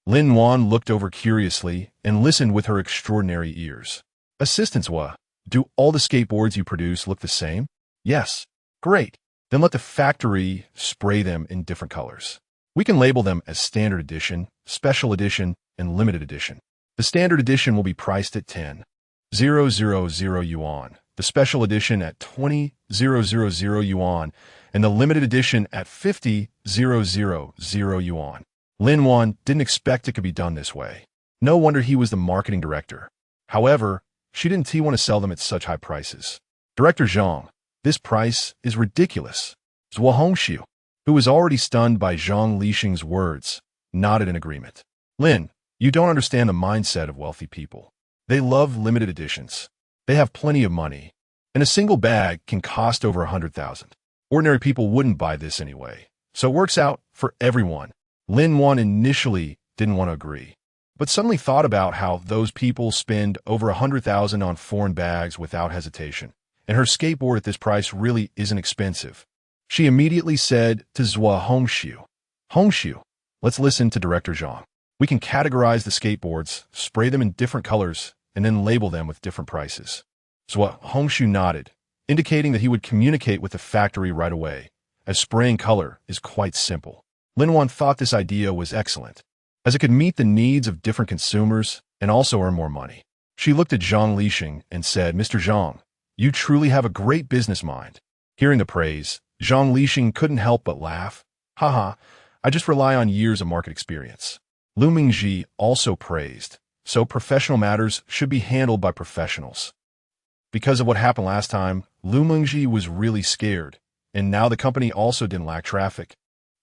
Lin Wan looked over curiously and listened with her extraordinary ears. Assistant Zhua, do all the skateboards you produce look the same? Yes. Great. Then let the factory spray them in different colors. We can label them as standard edition, special edition, and limited edition. The standard edition will be priced at 10,000 yuan, the special edition at 20,000 yuan, and the limited edition at 50,000 yuan. Lin didn't expect it could be done this way. No wonder he was the marketing director. However, she didn't want to sell them at such high prices. Director Zhang, this price is ridiculous. Zhua Hongxiu, who was already stunned by Zhang Lixing's words, nodded in agreement. Lin, you don't understand the mindset of wealthy people. They love limited editions. They have plenty of money. And a single bag can cost over 100,000. Ordinary people wouldn't buy this anyway. So it works out for everyone. Lin initially didn't want to agree, but suddenly thought about how those people spend over 100,000 on foreign bags without hesitation. And her skateboard at this price really isn't expensive. She immediately said to Zhua Hongxiu, Hongxiu, let's listen to Director Zhang. We can categorize the skateboards, spray them in different colors, and then label them with different prices. Zhua Hongxiu nodded, indicating that he would communicate with the factory right away, as spraying color is quite simple. Lin thought this idea was excellent, as it could meet the needs of different consumers and also earn more money. She looked at Zhang Lixing and said, Mr. Zhang, you truly have a great business mind. Hearing the praise, Zhang Lixing couldn't help but laugh. Haha, I just rely on years of market experience. Lu Mingji also praised, so professional matters should be handled by professionals. Because of what happened last time, Lu Mingji was really scared, and now the company also didn't lack traffic.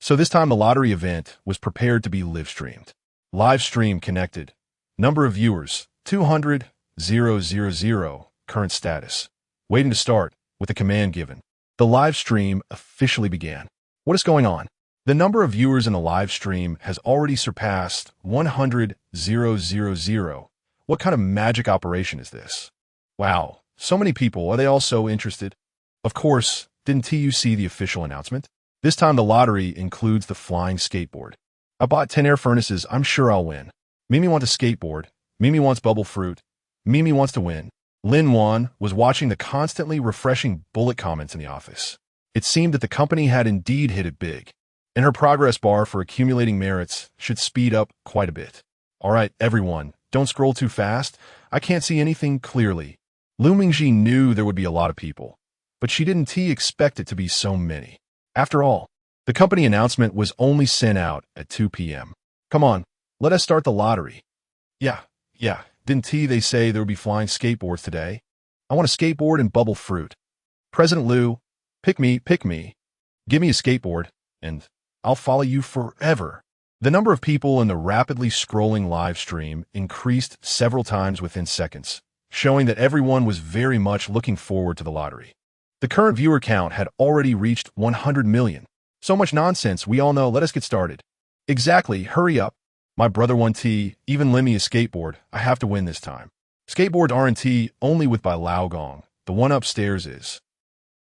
So this time the lottery event was prepared to be live-streamed. Live stream connected. Number of viewers, 200,000. Current status. Waiting to start, with a command given. The live stream officially began. What is going on? The number of viewers in the live stream has already surpassed 100,000. What kind of magic operation is this? Wow, so many people. Are they all so interested? Of course, didn't you see the official announcement? This time the lottery includes the flying skateboard. I bought 10 air furnaces, I'm sure I'll win. Mimi wants a skateboard. Mimi wants bubble fruit. Mimi wants to win. Lin was watching the constantly refreshing bullet comments in the office. It seemed that the company had indeed hit it big, and her progress bar for accumulating merits should speed up quite a bit. All right, everyone, don't scroll too fast. I can't see anything clearly. Lu Mingji knew there would be a lot of people, but she didn't expect it to be so many. After all, the company announcement was only sent out at 2 p.m. Come on, let us start the lottery. Yeah. Didn't they say there would be flying skateboards today? I want a skateboard and bubble fruit. President Liu, pick me. Give me a skateboard, and I'll follow you forever. The number of people in the rapidly scrolling live stream increased several times within seconds, showing that everyone was very much looking forward to the lottery. The current viewer count had already reached 100 million. So much nonsense, we all know. Let us get started. Exactly, hurry up. My brother even lend me a skateboard. I have to win this time. Skateboard R&T only with by Lao Gong. The one upstairs is.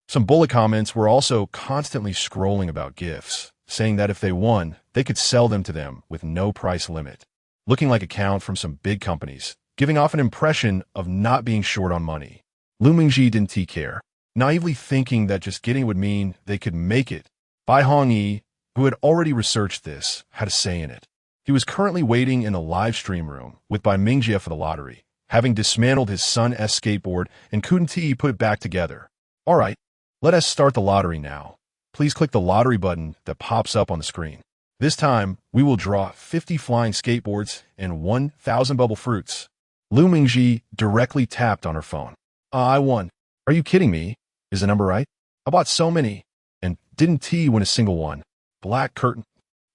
Some bullet comments were also constantly scrolling about gifts, saying that if they won, they could sell them to them with no price limit. Looking like a count from some big companies, giving off an impression of not being short on money. Lu Mingji didn't care, naively thinking that just getting would mean they could make it. Bai Hongyi, who had already researched this, had a say in it. He was currently waiting in the live stream room with Bai Mingjie for the lottery, having dismantled his son's skateboard and couldn't put it back together. All right, let us start the lottery now. Please click the lottery button that pops up on the screen. This time, we will draw 50 flying skateboards and 1,000 bubble fruits. Lu Mingji directly tapped on her phone. I won. Are you kidding me? Is the number right? I bought so many, and didn't win a single one. Black curtain.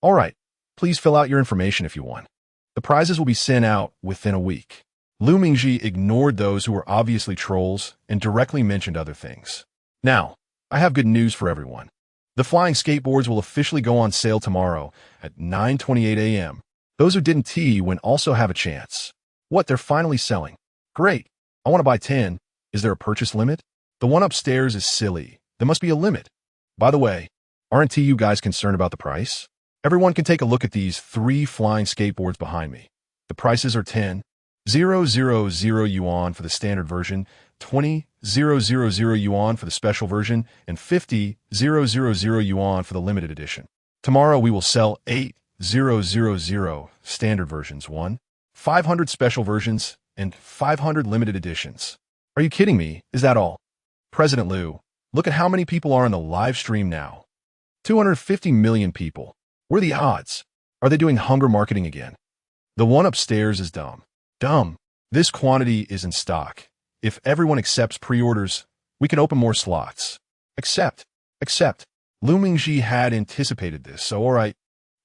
All right. Please fill out your information if you won. The prizes will be sent out within a week. Lu Mingji ignored those who were obviously trolls and directly mentioned other things. Now, I have good news for everyone. The flying skateboards will officially go on sale tomorrow at 9:28 a.m. Those who didn't win also have a chance. What, they're finally selling? Great. I want to buy 10. Is there a purchase limit? The one upstairs is silly. There must be a limit. By the way, aren't you guys concerned about the price? Everyone can take a look at these 3 flying skateboards behind me. The prices are 10,000 yuan for the standard version, 20,000 yuan for the special version, and 50,000 yuan for the limited edition. Tomorrow we will sell 8,000 standard versions, 500 special versions, and 500 limited editions. Are you kidding me? Is that all? President Liu, look at how many people are in the live stream now. 250 million people. What are the odds? Are they doing hunger marketing again? The one upstairs is dumb. Dumb. This quantity is in stock. If everyone accepts pre-orders, we can open more slots. Accept. Accept. Lu Mingji had anticipated this, so alright.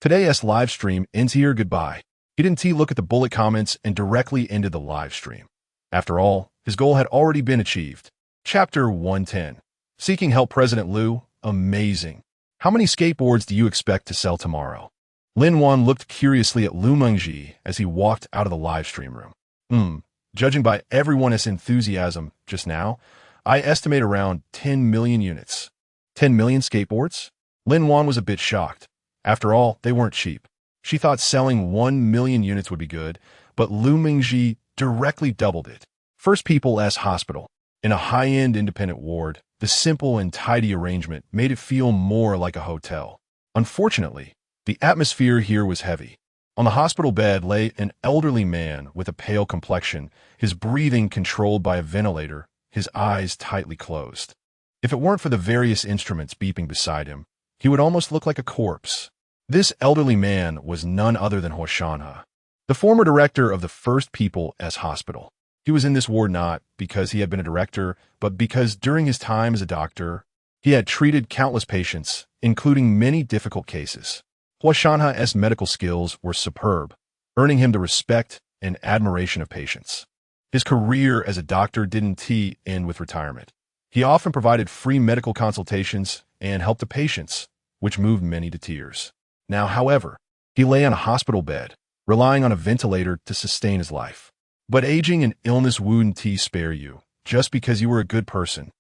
Today's live stream ends here. Goodbye. He didn't look at the bullet comments and directly ended the live stream. After all, his goal had already been achieved. Chapter 110. Seeking help. President Lu. Amazing. How many skateboards do you expect to sell tomorrow? Lin Wan looked curiously at Lu Mingji as he walked out of the live stream room. Judging by everyone's enthusiasm just now, I estimate around 10 million units. 10 million skateboards? Lin Wan was a bit shocked. After all, they weren't cheap. She thought selling 1 million units would be good, but Lu Mingji directly doubled it. First People's Hospital. In a high-end independent ward, the simple and tidy arrangement made it feel more like a hotel. Unfortunately, the atmosphere here was heavy. On the hospital bed lay an elderly man with a pale complexion, his breathing controlled by a ventilator, his eyes tightly closed. If it weren't for the various instruments beeping beside him, he would almost look like a corpse. This elderly man was none other than Huo Shanhe, the former director of the First People's Hospital. He was in this ward not because he had been a director, but because during his time as a doctor, he had treated countless patients, including many difficult cases. Huo Shanhe's medical skills were superb, earning him the respect and admiration of patients. His career as a doctor didn't end with retirement. He often provided free medical consultations and helped the patients, which moved many to tears. Now, however, he lay on a hospital bed, relying on a ventilator to sustain his life. But aging and illness wouldn't spare you, just because you were a good person.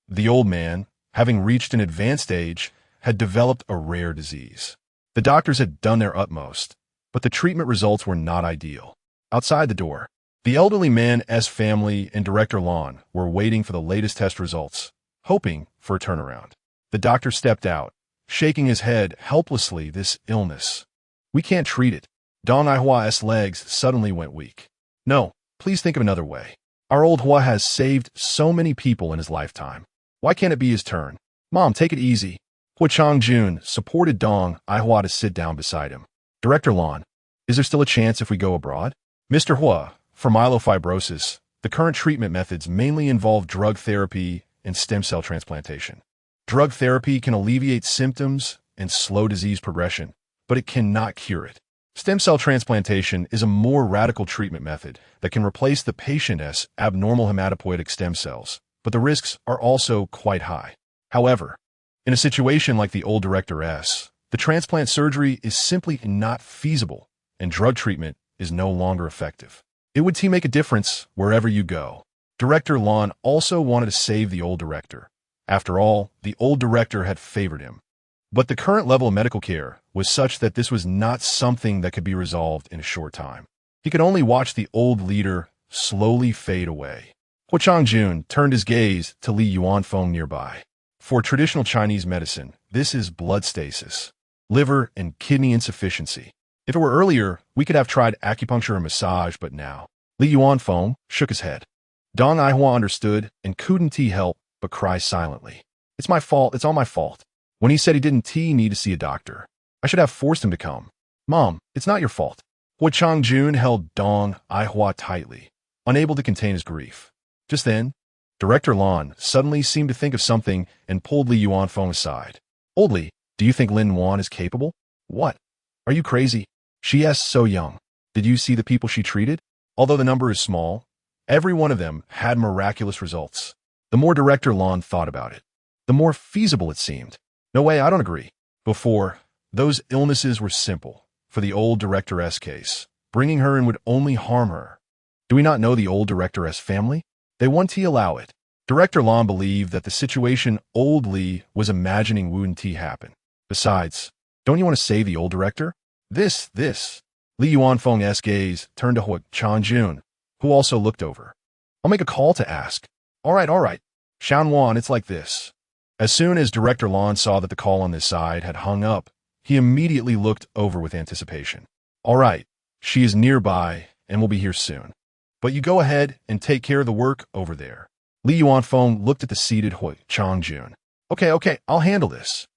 The old man, having reached an advanced age, had developed a rare disease. The doctors had done their utmost, but the treatment results were not ideal. Outside the door, the elderly man's family and Director Lon were waiting for the latest test results, hoping for a turnaround. The doctor stepped out, shaking his head helplessly. This illness. We can't treat it. Dong Aihua's legs suddenly went weak. No, please think of another way. Our old Hua has saved so many people in his lifetime. Why can't it be his turn? Mom, take it easy. Hua Changjun supported Dong Aihua to sit down beside him. Director Lon, is there still a chance if we go abroad? Mr. Hua, for myelofibrosis, the current treatment methods mainly involve drug therapy and stem cell transplantation. Drug therapy can alleviate symptoms and slow disease progression, but it cannot cure it. Stem cell transplantation is a more radical treatment method that can replace the patient's abnormal hematopoietic stem cells, but the risks are also quite high. However, in a situation like the old director's, the transplant surgery is simply not feasible, and drug treatment is no longer effective. It would make a difference wherever you go. Director Lon also wanted to save the old director. After all, the old director had favored him. But the current level of medical care was such that this was not something that could be resolved in a short time. He could only watch the old leader slowly fade away. Huo Changjun turned his gaze to Li Yuanfeng nearby. For traditional Chinese medicine, this is blood stasis, liver and kidney insufficiency. If it were earlier, we could have tried acupuncture or massage, but now. Li Yuanfeng shook his head. Dong Aihua understood and couldn't help but cry silently. It's my fault, it's all my fault. When he said he didn't need to see a doctor, I should have forced him to come. Mom, it's not your fault. Huo Changjun held Dong Aihua tightly, unable to contain his grief. Just then, Director Lon suddenly seemed to think of something and pulled Li Yuanfeng aside. Old Li, do you think Lin Wan is capable? What? Are you crazy? She is so young. Did you see the people she treated? Although the number is small, every one of them had miraculous results. The more Director Lon thought about it, the more feasible it seemed. No way, I don't agree. Before, those illnesses were simple. For the old director's case, bringing her in would only harm her. Do we not know the old director's family? They wouldn't allow it. Director Lon believed that the situation old Li was imagining wouldn't happen. Besides, don't you want to save the old director? This. Li Yuanfeng's gaze turned to Huo Changjun, who also looked over. I'll make a call to ask. All right. Shanwan, it's like this. As soon as Director Lon saw that the call on this side had hung up, he immediately looked over with anticipation. All right, she is nearby and will be here soon. But you go ahead and take care of the work over there. Li Yuanfeng looked at the seated Huo Changjun. Okay, I'll handle this.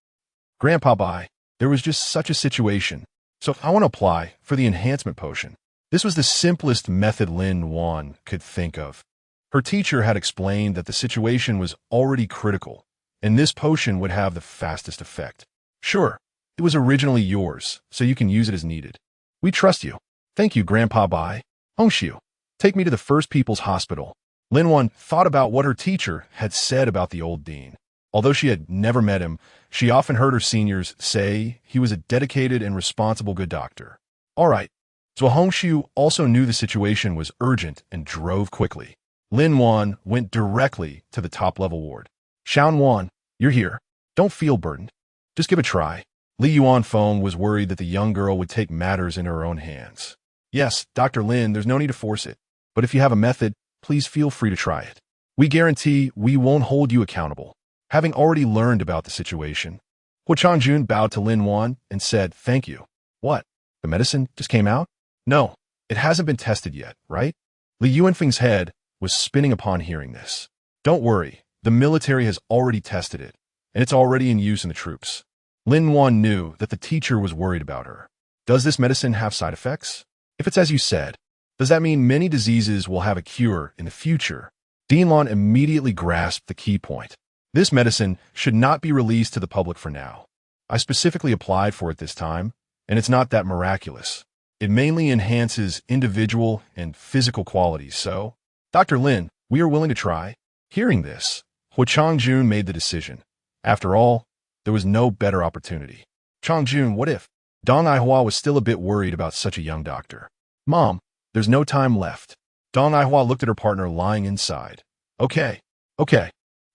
Grandpa, bye. There was just such a situation. So I want to apply for the enhancement potion. This was the simplest method Lin-Wan could think of. Her teacher had explained that the situation was already critical, and this potion would have the fastest effect. Sure, it was originally yours, so you can use it as needed. We trust you. Thank you, Grandpa Bai. Hongshu, take me to the First People's Hospital. Lin-Wan thought about what her teacher had said about the old dean. Although she had never met him, she often heard her seniors say he was a dedicated and responsible good doctor. All right. So Hongshu also knew the situation was urgent and drove quickly. Lin-Wan went directly to the top-level ward. Xian-Wan, you're here. Don't feel burdened. Just give it a try. Li Yuanfeng was worried that the young girl would take matters in her own hands. Yes, Dr. Lin, there's no need to force it. But if you have a method, please feel free to try it. We guarantee we won't hold you accountable. Having already learned about the situation, Huo Changjun bowed to Lin-Wan and said, thank you. What? The medicine just came out? No, it hasn't been tested yet, right? Li Yuanfeng's head was spinning upon hearing this. Don't worry, the military has already tested it, and it's already in use in the troops. Lin-Wan knew that the teacher was worried about her. Does this medicine have side effects? If it's as you said, does that mean many diseases will have a cure in the future? Dean Lon immediately grasped the key point. This medicine should not be released to the public for now. I specifically applied for it this time, and it's not that miraculous. It mainly enhances individual and physical qualities, so, Dr. Lin, we are willing to try. Hearing this, Huo Changjun made the decision. After all, there was no better opportunity. Changjun, what if? Dong Aihua was still a bit worried about such a young doctor. Mom, there's no time left. Dong Aihua looked at her partner lying inside. Okay.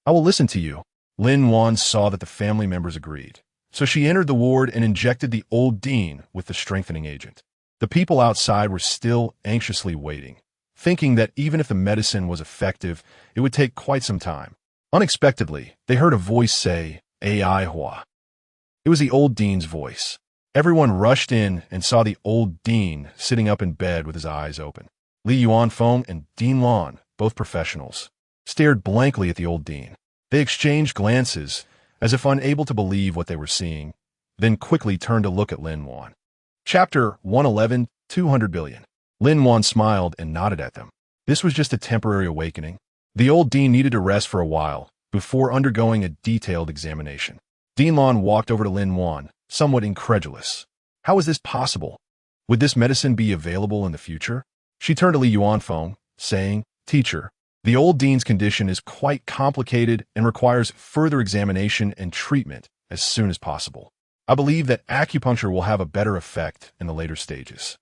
I will listen to you. Lin-Wan saw that the family members agreed. So she entered the ward and injected the old dean with the strengthening agent. The people outside were still anxiously waiting, thinking that even if the medicine was effective, it would take quite some time. Unexpectedly, they heard a voice say, AI Hua. It was the old dean's voice. Everyone rushed in and saw the old dean sitting up in bed with his eyes open. Li Yuanfeng and Dean Lon, both professionals, stared blankly at the old dean. They exchanged glances, as if unable to believe what they were seeing, then quickly turned to look at Lin-Wan. Chapter 111, 200 billion. Lin-Wan smiled and nodded at them. This was just a temporary awakening. The old dean needed to rest for a while before undergoing a detailed examination. Dean Lon walked over to Lin-Wan, somewhat incredulous. How is this possible? Would this medicine be available in the future? She turned to Li Yuanfeng, saying, Teacher, the old dean's condition is quite complicated and requires further examination and treatment as soon as possible. I believe that acupuncture will have a better effect in the later stages.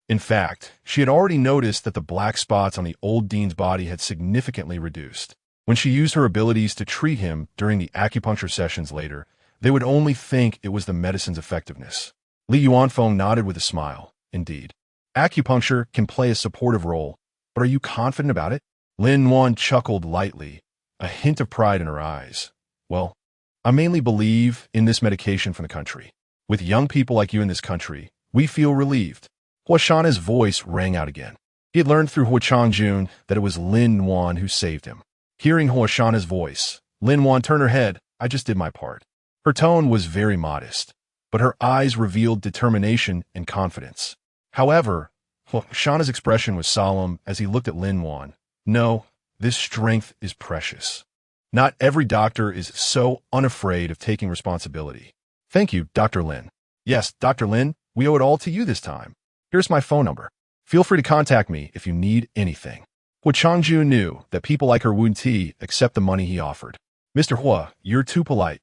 In fact, she had already noticed that the black spots on the old dean's body had significantly reduced. When she used her abilities to treat him during the acupuncture sessions later, they would only think it was the medicine's effectiveness. Li Yuanfeng nodded with a smile. Indeed, acupuncture can play a supportive role, but are you confident about it? Lin-Wan chuckled lightly, a hint of pride in her eyes. Well, I mainly believe in this medication from the country. With young people like you in this country, we feel relieved. Huo Shan's voice rang out again. He had learned through Huo Changjun that it was Lin-Wan who saved him. Hearing Huo Shan's voice, Lin-Wan turned her head. I just did my part. Her tone was very modest, but her eyes revealed determination and confidence. However, Huo Shan's expression was solemn as he looked at Lin-Wan. No, this strength is precious. Not every doctor is so unafraid of taking responsibility. Thank you, Dr. Lin. Yes, Dr. Lin, we owe it all to you this time. Here's my phone number. Feel free to contact me if you need anything. Huo Changju knew that people like her Wu Ti accept the money he offered. Mr. Huo, you're too polite.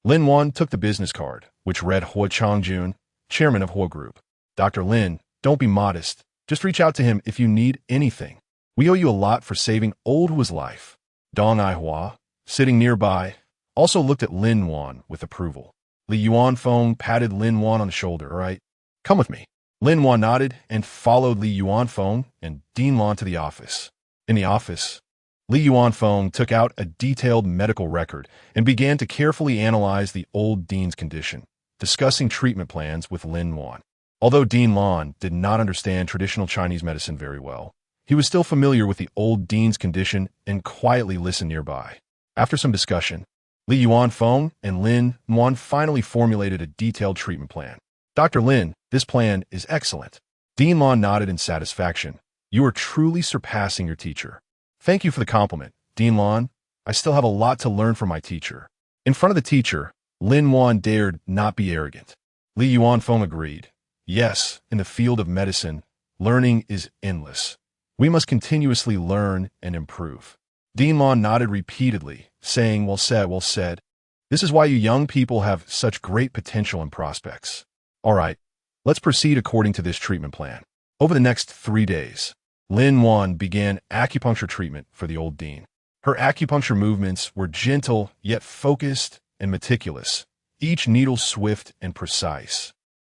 Lin-Wan took the business card, which read Huo Changjun, chairman of Huo Group. Dr. Lin, don't be modest. Just reach out to him if you need anything. We owe you a lot for saving old Huo's life. Dong Aihua, sitting nearby, also looked at Lin-Wan with approval. Li Yuanfeng patted Lin-Wan on the shoulder. All right, come with me. Lin-Wan nodded and followed Li Yuanfeng and Dean Lon to the office. In the office, Li Yuanfeng took out a detailed medical record and began to carefully analyze the old Dean's condition, discussing treatment plans with Lin-Wan. Although Dean Lon did not understand traditional Chinese medicine very well, he was still familiar with the old Dean's condition and quietly listened nearby. After some discussion, Li Yuanfeng and Lin-Wan finally formulated a detailed treatment plan. Dr. Lin, this plan is excellent. Dean Lon nodded in satisfaction. You are truly surpassing your teacher. Thank you for the compliment, Dean Lon. I still have a lot to learn from my teacher. In front of the teacher, Lin Wan dared not be arrogant. Li Yuanfeng agreed. Yes, in the field of medicine, learning is endless. We must continuously learn and improve. Dean Lon nodded repeatedly, saying, well said, well said. This is why you young people have such great potential and prospects. All right, let's proceed according to this treatment plan. Over the next 3 days, Lin Wan began acupuncture treatment for the old dean. Her acupuncture movements were gentle yet focused and meticulous, each needle swift and precise,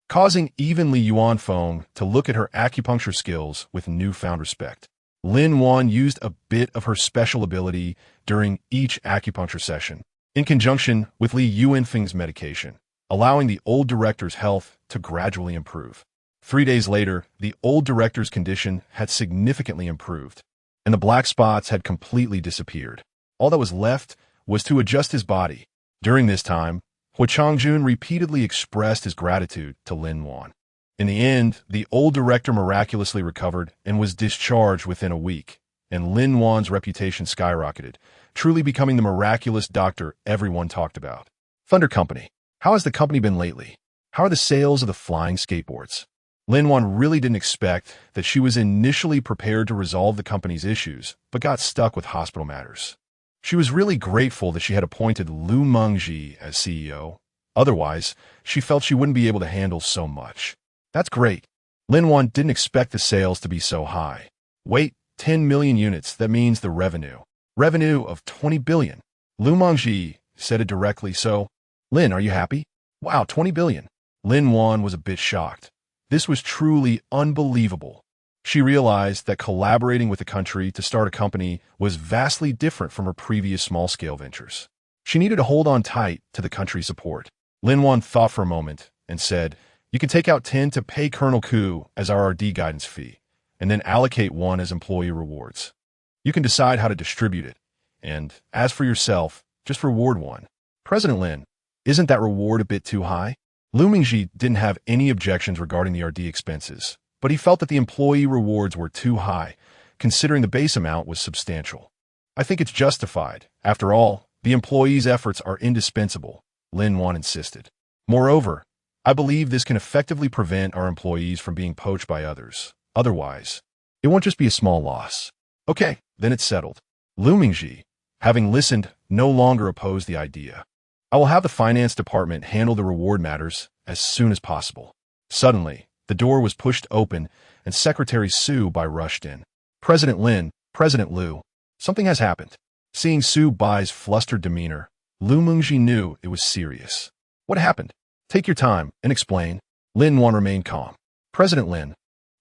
causing even Li Yuanfeng to look at her acupuncture skills with newfound respect. Lin Wan used a bit of her special ability during each acupuncture session, in conjunction with Li Yuanfeng's medication, allowing the old director's health to gradually improve. 3 days later, the old director's condition had significantly improved, and the black spots had completely disappeared. All that was left was to adjust his body. During this time, Hua Changjun repeatedly expressed his gratitude to Lin Wan. In the end, the old director miraculously recovered and was discharged within a week, and Lin Wan's reputation skyrocketed, truly becoming the miraculous doctor everyone talked about. Thunder Company. How has the company been lately? How are the sales of the flying skateboards? Lin Wan really didn't expect that she was initially prepared to resolve the company's issues, but got stuck with hospital matters. She was really grateful that she had appointed Lu Mengji as CEO. Otherwise, she felt she wouldn't be able to handle so much. That's great. Lin Wan didn't expect the sales to be so high. Wait, 10 million units, that means the revenue. Revenue of 20 billion. Lu Mengji said it directly, so, Lin, are you happy? Wow, 20 billion. Lin Wan was a bit shocked. This was truly unbelievable. She realized that collaborating with the country to start a company was vastly different from her previous small-scale ventures. She needed to hold on tight to the country's support. Lin Wan thought for a moment and said, you can take out 10 to pay Colonel Ku as our RD guidance fee, and then allocate 1 as employee rewards. You can decide how to distribute it, and as for yourself, just reward 1. President Lin, isn't that reward a bit too high? Lu Mengji didn't have any objections regarding the RD expenses, but he felt that the employee rewards were too high, considering the base amount was substantial. I think it's justified. After all, the employees' efforts are indispensable, Lin Wan insisted. Moreover, I believe this can effectively prevent our employees from being poached by others. Otherwise, it won't just be a small loss. Okay, then it's settled. Lu Mengji, having listened, no longer opposed the idea. I will have the finance department handle the reward matters as soon as possible. Suddenly, the door was pushed open and Secretary Su Bai rushed in. President Lin, President Lu, something has happened. Seeing Su Bai's flustered demeanor, Lu Mengji knew it was serious. What happened? Take your time and explain. Lin Wan remained calm. President Lin,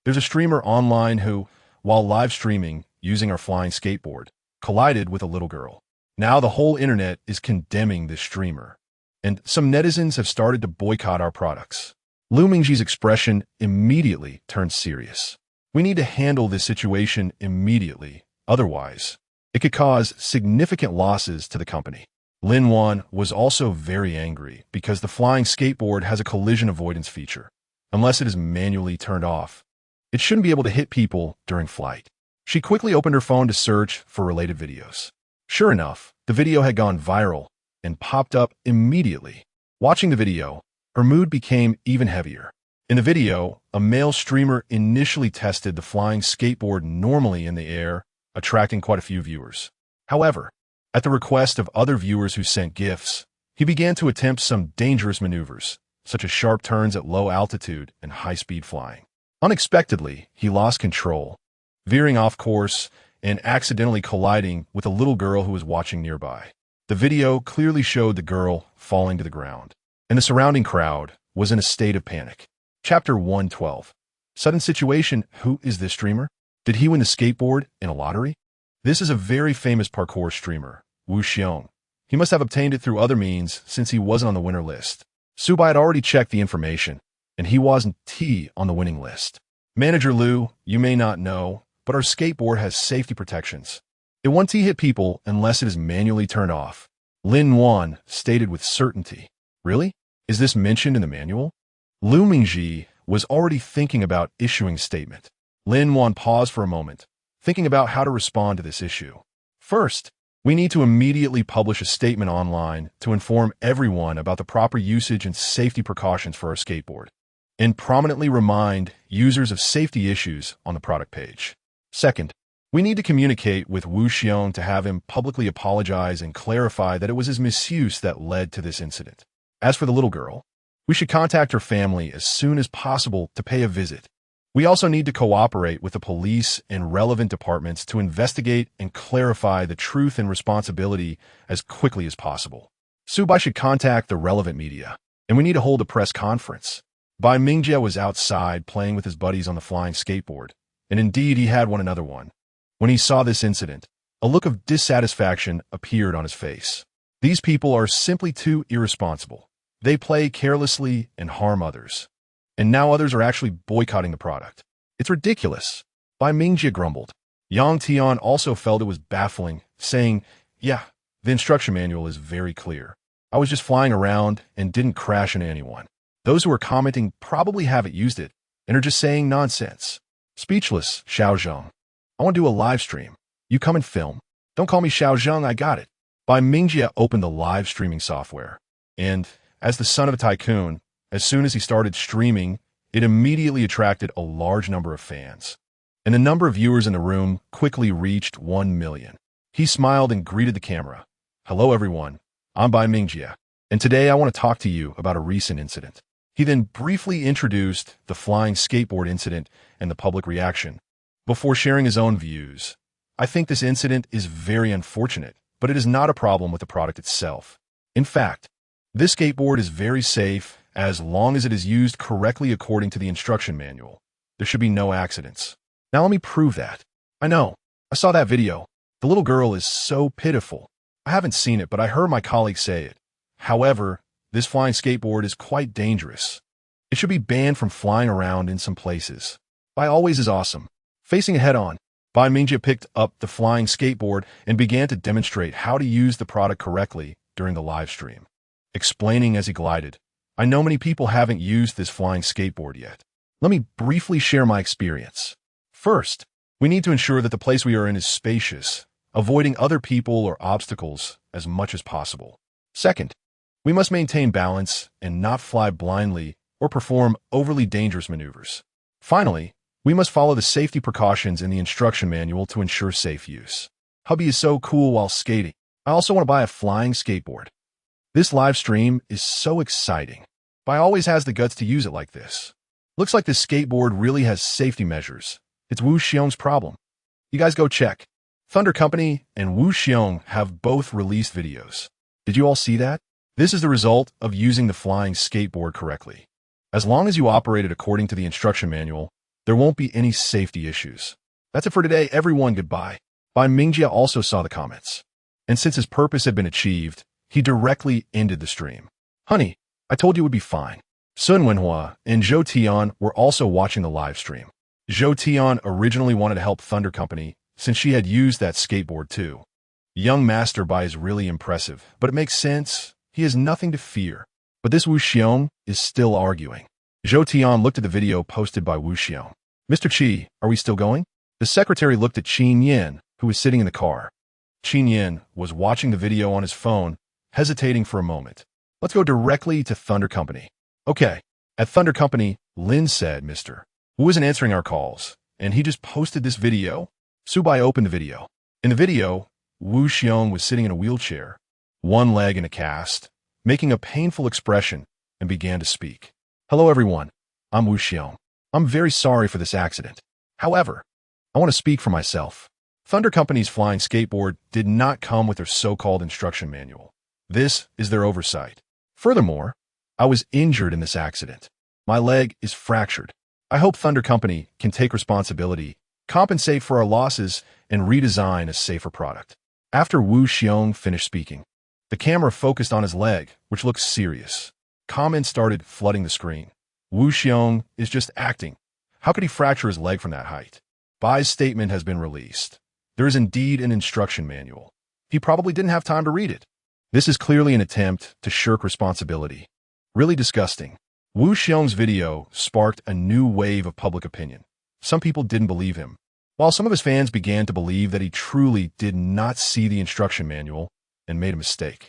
there's a streamer online who, while live streaming using our flying skateboard, collided with a little girl. Now the whole internet is condemning this streamer, and some netizens have started to boycott our products. Lu Mengji's expression immediately turned serious. We need to handle this situation immediately, otherwise, it could cause significant losses to the company. Lin Wan was also very angry because the flying skateboard has a collision avoidance feature. Unless it is manually turned off, it shouldn't be able to hit people during flight. She quickly opened her phone to search for related videos. Sure enough, the video had gone viral and popped up immediately. Watching the video, her mood became even heavier. In the video, a male streamer initially tested the flying skateboard normally in the air, attracting quite a few viewers. However, at the request of other viewers who sent gifts, he began to attempt some dangerous maneuvers, such as sharp turns at low altitude and high-speed flying. Unexpectedly, he lost control, veering off course and accidentally colliding with a little girl who was watching nearby. The video clearly showed the girl falling to the ground, and the surrounding crowd was in a state of panic. Chapter 112. Sudden situation. Who is this streamer? Did he win the skateboard in a lottery? This is a very famous parkour streamer, Wu Xiong. He must have obtained it through other means since he wasn't on the winner list. Su Bai had already checked the information, and he wasn't on the winning list. Manager Lu, you may not know, but our skateboard has safety protections. It won't hit people unless it is manually turned off. Lin Wan stated with certainty. Really? Is this mentioned in the manual? Lu Mingji was already thinking about issuing a statement. Lin Wan paused for a moment, thinking about how to respond to this issue. First, we need to immediately publish a statement online to inform everyone about the proper usage and safety precautions for our skateboard, and prominently remind users of safety issues on the product page. Second, we need to communicate with Wu Xiong to have him publicly apologize and clarify that it was his misuse that led to this incident. As for the little girl, we should contact her family as soon as possible to pay a visit. We also need to cooperate with the police and relevant departments to investigate and clarify the truth and responsibility as quickly as possible. Subai should contact the relevant media, and we need to hold a press conference. Bai Mingjie was outside playing with his buddies on the flying skateboard, and indeed he had another one. When he saw this incident, a look of dissatisfaction appeared on his face. These people are simply too irresponsible. They play carelessly and harm others. And now others are actually boycotting the product. It's ridiculous. Bai Mingjie grumbled. Yang Tian also felt it was baffling, saying, "Yeah, the instruction manual is very clear. I was just flying around and didn't crash into anyone. Those who are commenting probably haven't used it and are just saying nonsense." Speechless, Xiao Zheng. "I want to do a live stream. You come and film. Don't call me Xiao Zheng, I got it." Bai Mingjie opened the live streaming software. And, as the son of a tycoon, as soon as he started streaming, it immediately attracted a large number of fans. And the number of viewers in the room quickly reached 1 million. He smiled and greeted the camera. "Hello everyone, I'm Bai Mingjie, and today I want to talk to you about a recent incident." He then briefly introduced the flying skateboard incident and the public reaction, before sharing his own views. "I think this incident is very unfortunate, but it is not a problem with the product itself. In fact, this skateboard is very safe as long as it is used correctly according to the instruction manual. There should be no accidents. Now let me prove that. I know, I saw that video. The little girl is so pitiful. I haven't seen it, but I heard my colleague say it. However, this flying skateboard is quite dangerous. It should be banned from flying around in some places. Bai always is awesome." Facing it head-on, Bai Mingjie picked up the flying skateboard and began to demonstrate how to use the product correctly during the live stream. Explaining as he glided, "I know many people haven't used this flying skateboard yet. Let me briefly share my experience. First, we need to ensure that the place we are in is spacious, avoiding other people or obstacles as much as possible. Second, we must maintain balance and not fly blindly or perform overly dangerous maneuvers. Finally, we must follow the safety precautions in the instruction manual to ensure safe use. Hubby is so cool while skating. I also want to buy a flying skateboard. This live stream is so exciting. Bai always has the guts to use it like this. Looks like this skateboard really has safety measures. It's Wu Xiong's problem. You guys go check. Thunder Company and Wu Xiong have both released videos. Did you all see that? This is the result of using the flying skateboard correctly. As long as you operate it according to the instruction manual, there won't be any safety issues. That's it for today, everyone. Goodbye." Bai Mingjie also saw the comments. And since his purpose had been achieved, he directly ended the stream. "Honey, I told you it would be fine." Sun Wenhua and Zhou Tian were also watching the live stream. Zhou Tian originally wanted to help Thunder Company since she had used that skateboard too. Young Master Bai is really impressive, but it makes sense. He has nothing to fear. But this Wu Xiong is still arguing. Zhou Tian looked at the video posted by Wu Xiong. "Mr. Qi, are we still going?" The secretary looked at Qin Yin, who was sitting in the car. Qin Yin was watching the video on his phone, hesitating for a moment. "Let's go directly to Thunder Company." "Okay." At Thunder Company, Lin said, "Mr. Wu isn't answering our calls, and he just posted this video." Subai opened the video. In the video, Wu Xiong was sitting in a wheelchair, one leg in a cast, making a painful expression, and began to speak. "Hello everyone, I'm Wu Xiong. I'm very sorry for this accident. However, I want to speak for myself. Thunder Company's flying skateboard did not come with their so-called instruction manual. This is their oversight. Furthermore, I was injured in this accident. My leg is fractured. I hope Thunder Company can take responsibility, compensate for our losses, and redesign a safer product." After Wu Xiong finished speaking, the camera focused on his leg, which looked serious. Comments started flooding the screen. "Wu Xiong is just acting. How could he fracture his leg from that height?" Bai's statement has been released. There is indeed an instruction manual. He probably didn't have time to read it. This is clearly an attempt to shirk responsibility. Really disgusting. Wu Xiong's video sparked a new wave of public opinion. Some people didn't believe him, while some of his fans began to believe that he truly did not see the instruction manual and made a mistake.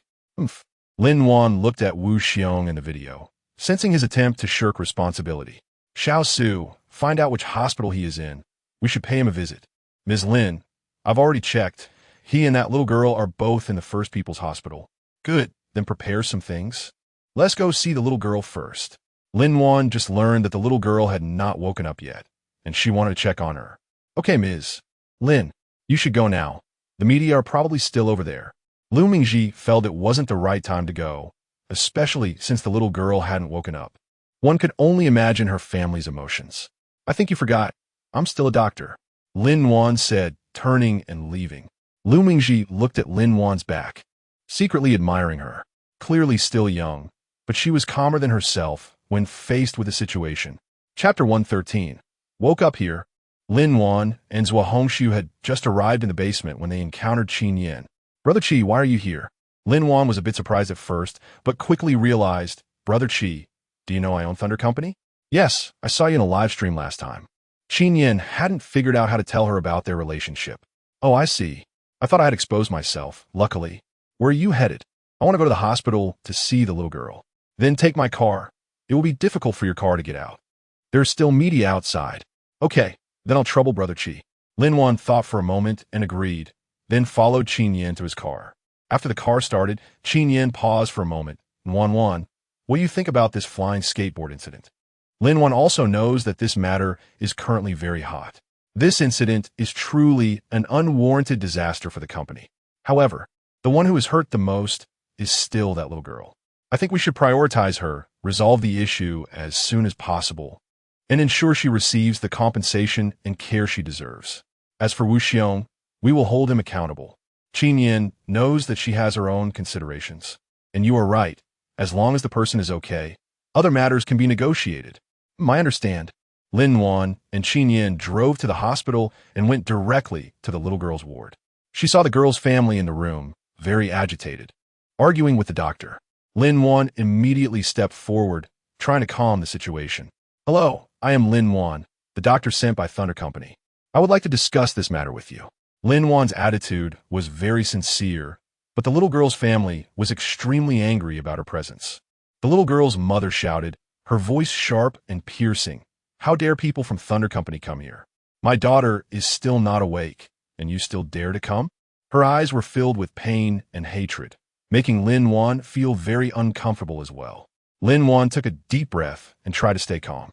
Lin Wan looked at Wu Xiong in the video, sensing his attempt to shirk responsibility. Xiao Su, find out which hospital he is in. We should pay him a visit. Ms. Lin, I've already checked. He and that little girl are both in the First People's Hospital. Good, then prepare some things. Let's go see the little girl first. Lin Wan just learned that the little girl had not woken up yet, and she wanted to check on her. Okay, Ms. Lin, you should go now. The media are probably still over there. Lu Mingji felt it wasn't the right time to go, especially since the little girl hadn't woken up. One could only imagine her family's emotions. I think you forgot. I'm still a doctor. Lin Wan said, turning and leaving. Lu Mingji looked at Lin Wan's back, secretly admiring her. Clearly still young, but she was calmer than herself when faced with the situation. Chapter 113. Woke up here. Lin Wan and Zhua Hongshu had just arrived in the basement when they encountered Qin Yan. Brother Qi, why are you here? Lin Wan was a bit surprised at first, but quickly realized, Brother Qi, do you know I own Thunder Company? Yes, I saw you in a live stream last time. Qin Yan hadn't figured out how to tell her about their relationship. Oh, I see. I thought I had exposed myself, luckily. Where are you headed? I want to go to the hospital to see the little girl. Then take my car. It will be difficult for your car to get out. There's still media outside. Okay, then I'll trouble Brother Qi. Lin Wan thought for a moment and agreed, then followed Qin Yan to his car. After the car started, Qin Yan paused for a moment. Wan, what do you think about this flying skateboard incident? Lin Wan also knows that this matter is currently very hot. This incident is truly an unwarranted disaster for the company. However, the one who is hurt the most is still that little girl. I think we should prioritize her, resolve the issue as soon as possible, and ensure she receives the compensation and care she deserves. As for Wu Xiong, we will hold him accountable. Qin Yan knows that she has her own considerations. And you are right. As long as the person is okay, other matters can be negotiated. I understand. Lin Wan and Qin Yan drove to the hospital and went directly to the little girl's ward. She saw the girl's family in the room, very agitated, arguing with the doctor. Lin Wan immediately stepped forward, trying to calm the situation. Hello, I am Lin Wan, the doctor sent by Thunder Company. I would like to discuss this matter with you. Lin Wan's attitude was very sincere, but the little girl's family was extremely angry about her presence. The little girl's mother shouted, her voice sharp and piercing. How dare people from Thunder Company come here? My daughter is still not awake, and you still dare to come? Her eyes were filled with pain and hatred, making Lin Wan feel very uncomfortable as well. Lin Wan took a deep breath and tried to stay calm.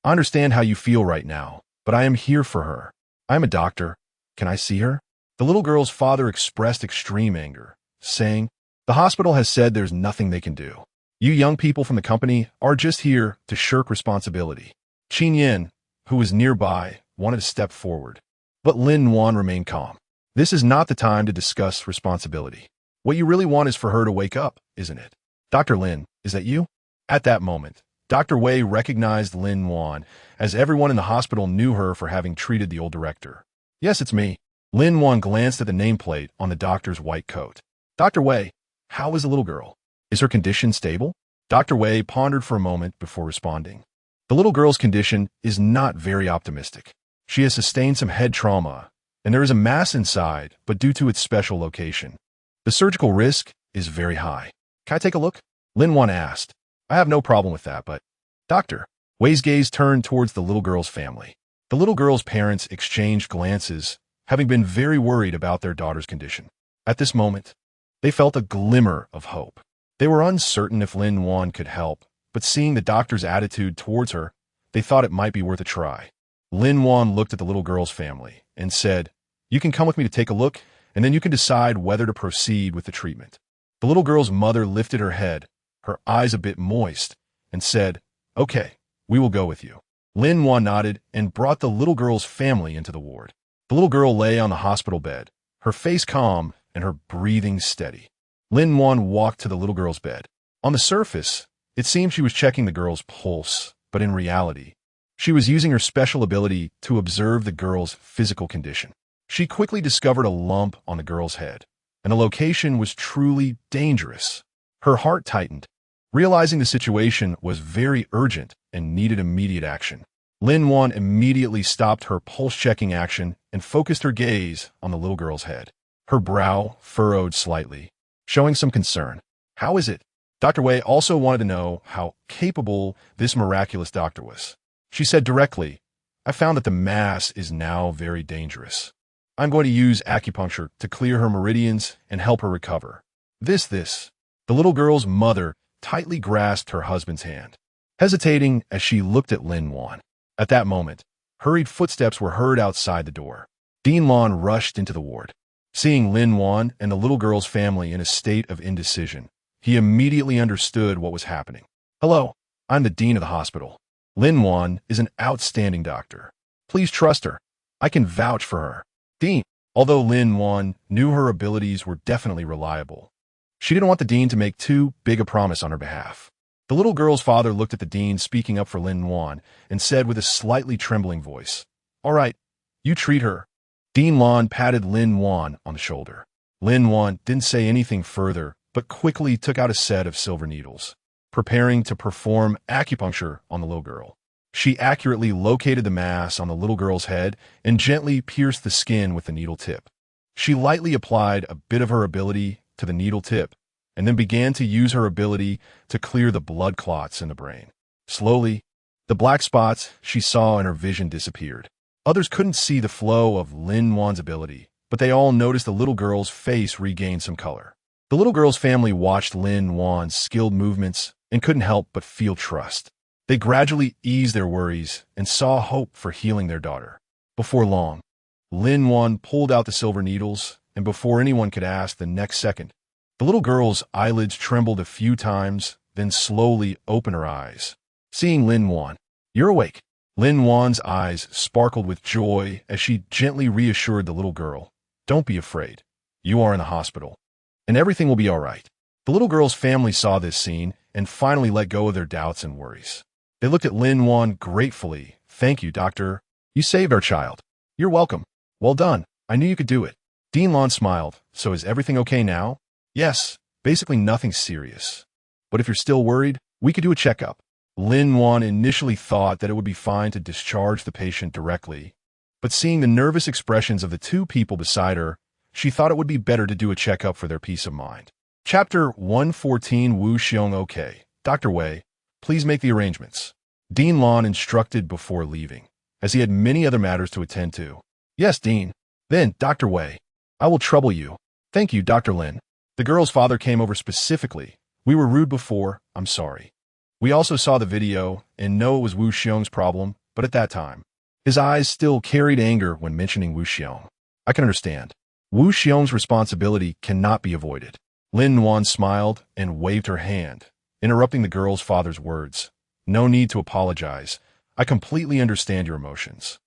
I understand how you feel right now, but I am here for her. I am a doctor. Can I see her? The little girl's father expressed extreme anger, saying, the hospital has said there's nothing they can do. You young people from the company are just here to shirk responsibility. Qin Yan, who was nearby, wanted to step forward, but Lin Wan remained calm. This is not the time to discuss responsibility. What you really want is for her to wake up, isn't it? Dr. Lin, is that you? At that moment, Dr. Wei recognized Lin Wan, as everyone in the hospital knew her for having treated the old director. Yes, it's me. Lin Wan glanced at the nameplate on the doctor's white coat. Dr. Wei, how is the little girl? Is her condition stable? Dr. Wei pondered for a moment before responding. The little girl's condition is not very optimistic. She has sustained some head trauma, and there is a mass inside, but due to its special location, the surgical risk is very high. Can I take a look? Lin Wan asked. I have no problem with that, but... Doctor. Wei's gaze turned towards the little girl's family. The little girl's parents exchanged glances, having been very worried about their daughter's condition. At this moment, they felt a glimmer of hope. They were uncertain if Lin Wan could help, but seeing the doctor's attitude towards her, they thought it might be worth a try. Lin Wan looked at the little girl's family and said, you can come with me to take a look, and then you can decide whether to proceed with the treatment. The little girl's mother lifted her head, her eyes a bit moist, and said, okay, we will go with you. Lin Wan nodded and brought the little girl's family into the ward. The little girl lay on the hospital bed, her face calm and her breathing steady. Lin Wan walked to the little girl's bed. On the surface, it seemed she was checking the girl's pulse, but in reality, she was using her special ability to observe the girl's physical condition. She quickly discovered a lump on the girl's head, and the location was truly dangerous. Her heart tightened, realizing the situation was very urgent and needed immediate action. Lin-Wan immediately stopped her pulse-checking action and focused her gaze on the little girl's head. Her brow furrowed slightly, showing some concern. How is it? Dr. Wei also wanted to know how capable this miraculous doctor was. She said directly, I found that the mass is now very dangerous. I'm going to use acupuncture to clear her meridians and help her recover. This. The little girl's mother tightly grasped her husband's hand, hesitating as she looked at Lin-Wan. At that moment, hurried footsteps were heard outside the door. Dean Lon rushed into the ward. Seeing Lin-Wan and the little girl's family in a state of indecision, he immediately understood what was happening. Hello, I'm the dean of the hospital. Lin-Wan is an outstanding doctor. Please trust her. I can vouch for her. Dean, although Lin-Wan knew her abilities were definitely reliable, she didn't want the dean to make too big a promise on her behalf. The little girl's father looked at the dean speaking up for Lin-Wan and said with a slightly trembling voice, All right, you treat her. Dean Lon patted Lin-Wan on the shoulder. Lin-Wan didn't say anything further, but quickly took out a set of silver needles, preparing to perform acupuncture on the little girl. She accurately located the mass on the little girl's head and gently pierced the skin with the needle tip. She lightly applied a bit of her ability to the needle tip and then began to use her ability to clear the blood clots in the brain. Slowly, the black spots she saw in her vision disappeared. Others couldn't see the flow of Lin-Wan's ability, but they all noticed the little girl's face regain some color. The little girl's family watched Lin-Wan's skilled movements and couldn't help but feel trust. They gradually eased their worries and saw hope for healing their daughter. Before long, Lin-Wan pulled out the silver needles, and before anyone could ask the next second, the little girl's eyelids trembled a few times, then slowly opened her eyes. Seeing Lin-Wan, You're awake. Lin-Wan's eyes sparkled with joy as she gently reassured the little girl. Don't be afraid. You are in the hospital, and everything will be all right. The little girl's family saw this scene and finally let go of their doubts and worries. They looked at Lin-Wan gratefully. Thank you, doctor. You saved our child. You're welcome. Well done. I knew you could do it. Dean Lon smiled. So is everything okay now? Yes, basically nothing serious. But if you're still worried, we could do a checkup. Lin-Wan initially thought that it would be fine to discharge the patient directly, but seeing the nervous expressions of the two people beside her, she thought it would be better to do a checkup for their peace of mind. Chapter 114 Wu Xiong Okay. Dr. Wei, please make the arrangements. Dean Lon instructed before leaving, as he had many other matters to attend to. Yes, Dean. Then, Dr. Wei, I will trouble you. Thank you, Dr. Lin. The girl's father came over specifically. We were rude before. I'm sorry. We also saw the video and know it was Wu Xiong's problem, but at that time, his eyes still carried anger when mentioning Wu Xiong. I can understand. Wu Xiong's responsibility cannot be avoided. Lin-Wan smiled and waved her hand, interrupting the girl's father's words. No need to apologize. I completely understand your emotions.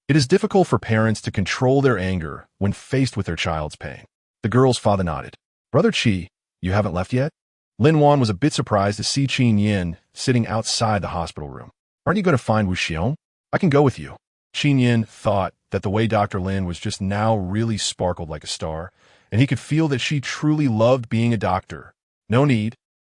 It is difficult for parents to control their anger when faced with their child's pain. The girl's father nodded. Brother Qi, you haven't left yet? Lin-Wan was a bit surprised to see Qin Yin sitting outside the hospital room. Aren't you going to find Wu Xiong? I can go with you. Qin Yin thought that the way Dr. Lin was just now really sparkled like a star, and he could feel that she truly loved being a doctor. No need.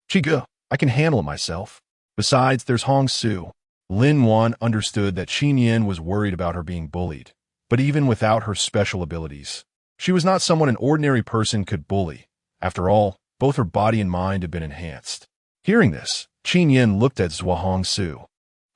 Qi, I can handle it myself. Besides, there's Hong Su. Lin-Wan understood that Qin Yin was worried about her being bullied, but even without her special abilities, she was not someone an ordinary person could bully. After all, both her body and mind had been enhanced. Hearing this, Qin Yin looked at Zhua Hong Su,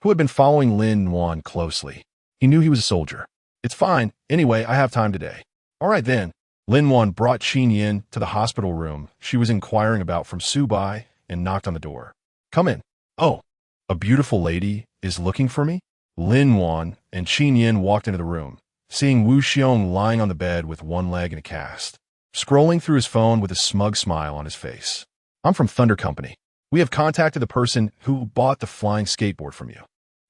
who had been following Lin-Wan closely. He knew he was a soldier. It's fine. Anyway, I have time today. All right then. Lin-Wan brought Qin Yin to the hospital room she was inquiring about from Subai and knocked on the door. Come in. Oh, a beautiful lady is looking for me? Lin-Wan and Qin Yin walked into the room, seeing Wu Xiong lying on the bed with one leg in a cast, scrolling through his phone with a smug smile on his face. I'm from Thunder Company. We have contacted the person who bought the flying skateboard from you.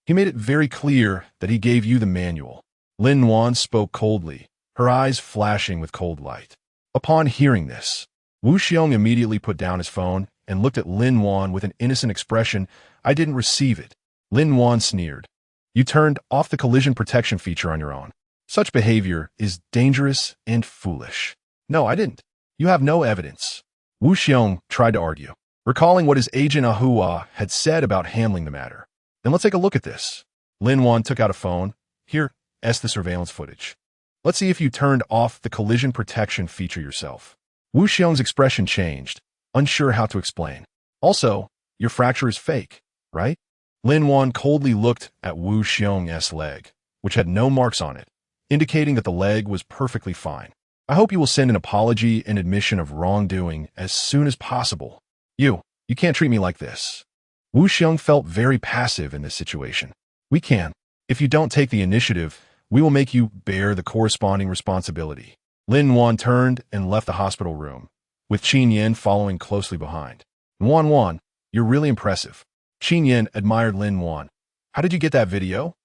He made it very clear that he gave you the manual. Lin-Wan spoke coldly, her eyes flashing with cold light. Upon hearing this, Wu Xiong immediately put down his phone and looked at Lin-Wan with an innocent expression. I didn't receive it. Lin-Wan sneered. You turned off the collision protection feature on your own. Such behavior is dangerous and foolish. No, I didn't. You have no evidence. Wu Xiong tried to argue. recalling what his agent Ahua had said about handling the matter. Then let's take a look at this. Lin-Wan took out a phone. Here, the surveillance footage. Let's see if you turned off the collision protection feature yourself. Wu Xiong's expression changed, unsure how to explain. Also, your fracture is fake, right? Lin-Wan coldly looked at Wu Xiong's leg, which had no marks on it, indicating that the leg was perfectly fine. I hope you will send an apology and admission of wrongdoing as soon as possible. You can't treat me like this. Wu Xiong felt very passive in this situation. We can. If you don't take the initiative, we will make you bear the corresponding responsibility. Lin-Wan turned and left the hospital room, with Qin Yan following closely behind. Wan, you're really impressive. Qin Yan admired Lin-Wan. How did you get that video?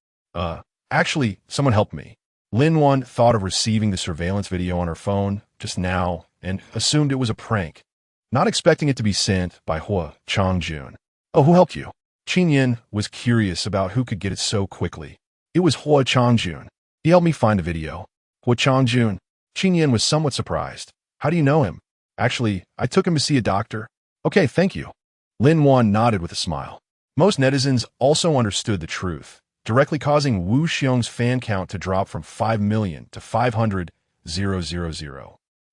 Actually, someone helped me. Lin-Wan thought of receiving the surveillance video on her phone just now and assumed it was a prank, not expecting it to be sent by Hua Changjun. Oh, who helped you? Qin Yan was curious about who could get it so quickly. It was Hua Changjun. He helped me find the video. Hua Changjun. Qin Yan was somewhat surprised. How do you know him? Actually, I took him to see a doctor. Okay, thank you. Lin-Wan nodded with a smile. Most netizens also understood the truth, directly causing Wu Xiong's fan count to drop from 5 million to 500,000.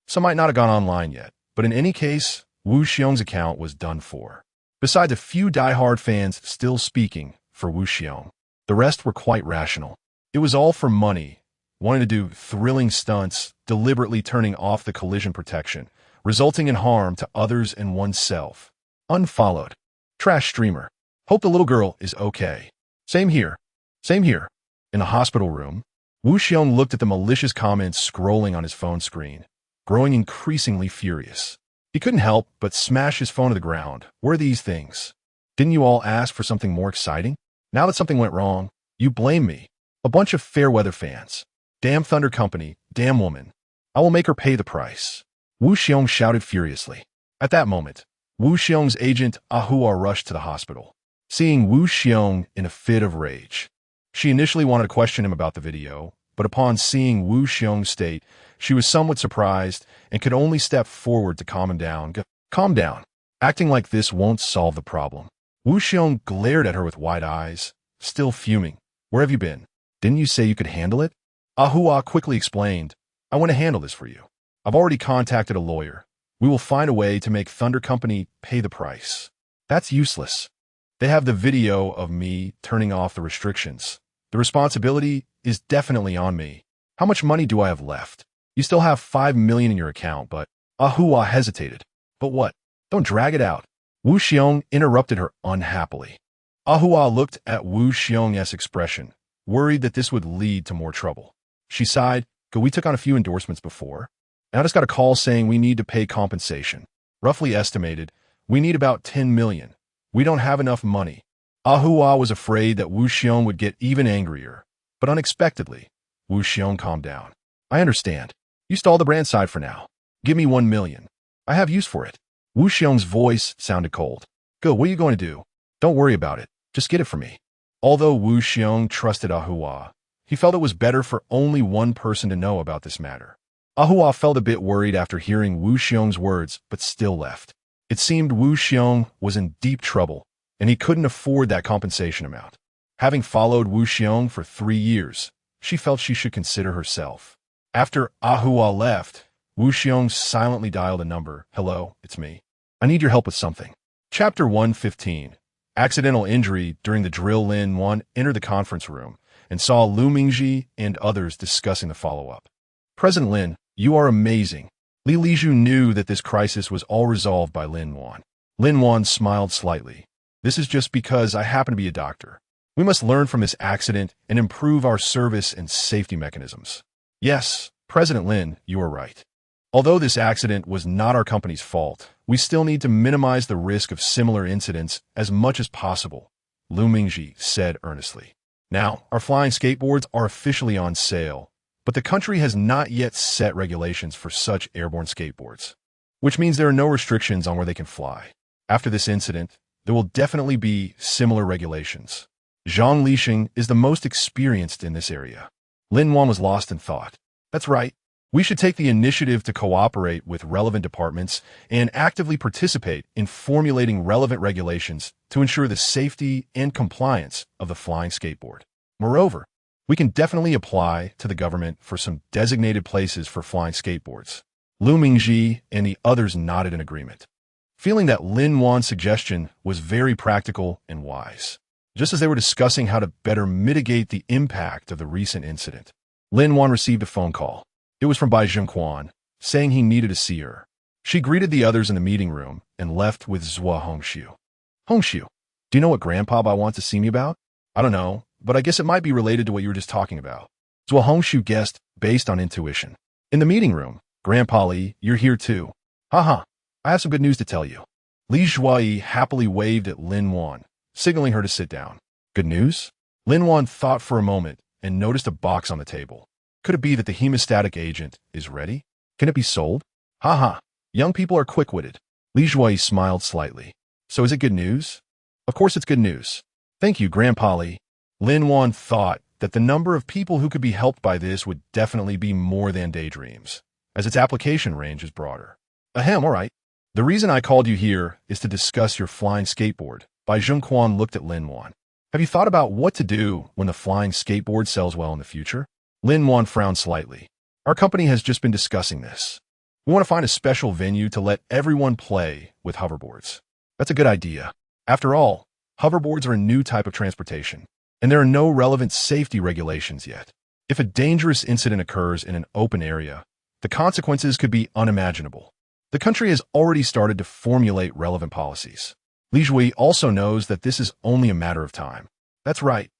Some might not have gone online yet, but in any case, Wu Xiong's account was done for. Besides a few die-hard fans still speaking for Wu Xiong, the rest were quite rational. It was all for money, wanting to do thrilling stunts, deliberately turning off the collision protection, resulting in harm to others and oneself. Unfollowed. Trash streamer. Hope the little girl is okay. Same here. Same here. In the hospital room, Wu Xiong looked at the malicious comments scrolling on his phone screen, growing increasingly furious. He couldn't help but smash his phone to the ground. What are these things? Didn't you all ask for something more exciting? Now that something went wrong, you blame me. A bunch of fair-weather fans. Damn Thunder Company, damn woman. I will make her pay the price. Wu Xiong shouted furiously. At that moment, Wu Xiong's agent Ahua rushed to the hospital. Seeing Wu Xiong in a fit of rage, she initially wanted to question him about the video, but upon seeing Wu Xiong's state, she was somewhat surprised and could only step forward to calm him down. Calm down. Acting like this won't solve the problem. Wu Xiong glared at her with wide eyes, still fuming. Where have you been? Didn't you say you could handle it? Ahua quickly explained, I want to handle this for you. I've already contacted a lawyer. We will find a way to make Thunder Company pay the price. That's useless. They have the video of me turning off the restrictions. The responsibility is definitely on me. How much money do I have left? You still have 5 million in your account, but Ahua hesitated. But what? Don't drag it out. Wu Xiong interrupted her unhappily. Ahua looked at Wu Xiong's expression, worried that this would lead to more trouble. She sighed, we took on a few endorsements before. And I just got a call saying we need to pay compensation. Roughly estimated, we need about 10 million. We don't have enough money. Ahua was afraid that Wu Xiong would get even angrier, but unexpectedly, Wu Xiong calmed down. I understand. You stall the brand side for now. Give me 1 million. I have use for it. Wu Xiong's voice sounded cold. Go, what are you going to do? Don't worry about it. Just get it for me. Although Wu Xiong trusted Ahua, he felt it was better for only one person to know about this matter. Ahua felt a bit worried after hearing Wu Xiong's words, but still left. It seemed Wu Xiong was in deep trouble, and he couldn't afford that compensation amount. Having followed Wu Xiong for 3 years, she felt she should consider herself. After Ahua left, Wu Xiong silently dialed a number. Hello, it's me. I need your help with something. Chapter 115. Accidental injury during the drill. Lin-Wan entered the conference room and saw Lu Mingji and others discussing the follow-up. President Lin, you are amazing. Li Liju knew that this crisis was all resolved by Lin-Wan. Lin-Wan smiled slightly. This is just because I happen to be a doctor. We must learn from this accident and improve our service and safety mechanisms. Yes, President Lin, you are right. Although this accident was not our company's fault, we still need to minimize the risk of similar incidents as much as possible, Lu Mingji said earnestly. Now, our flying skateboards are officially on sale, but the country has not yet set regulations for such airborne skateboards, which means there are no restrictions on where they can fly. After this incident, there will definitely be similar regulations. Zhang Lixing is the most experienced in this area. Lin-Wan was lost in thought. That's right. We should take the initiative to cooperate with relevant departments and actively participate in formulating relevant regulations to ensure the safety and compliance of the flying skateboard. Moreover, we can definitely apply to the government for some designated places for flying skateboards. Lu Mingji and the others nodded in agreement, feeling that Lin Wan's suggestion was very practical and wise. Just as they were discussing how to better mitigate the impact of the recent incident, Lin Wan received a phone call. It was from Bai Zhengquan, saying he needed to see her. She greeted the others in the meeting room and left with Zhua Hongxiu. Hongxiu, do you know what Grandpa Bai wants to see me about? I don't know, but I guess it might be related to what you were just talking about. Zhua Hongxiu guessed based on intuition. In the meeting room, Grandpa Li, you're here too. Haha, I have some good news to tell you. Li Zhuai happily waved at Lin Wan, signaling her to sit down. Good news? Lin Wan thought for a moment and noticed a box on the table. Could it be that the hemostatic agent is ready? Can it be sold? Haha, young people are quick-witted. Li Zhuai smiled slightly. So is it good news? Of course it's good news. Thank you, Grandpa Li. Lin Wan thought that the number of people who could be helped by this would definitely be more than daydreams, as its application range is broader. Ahem, all right. The reason I called you here is to discuss your flying skateboard. Bai Zhengquan looked at Lin Wan. Have you thought about what to do when the flying skateboard sells well in the future? Lin Wan frowned slightly. Our company has just been discussing this. We want to find a special venue to let everyone play with hoverboards. That's a good idea. After all, hoverboards are a new type of transportation, and there are no relevant safety regulations yet. If a dangerous incident occurs in an open area, the consequences could be unimaginable. The country has already started to formulate relevant policies. Li Zhui also knows that this is only a matter of time. That's right.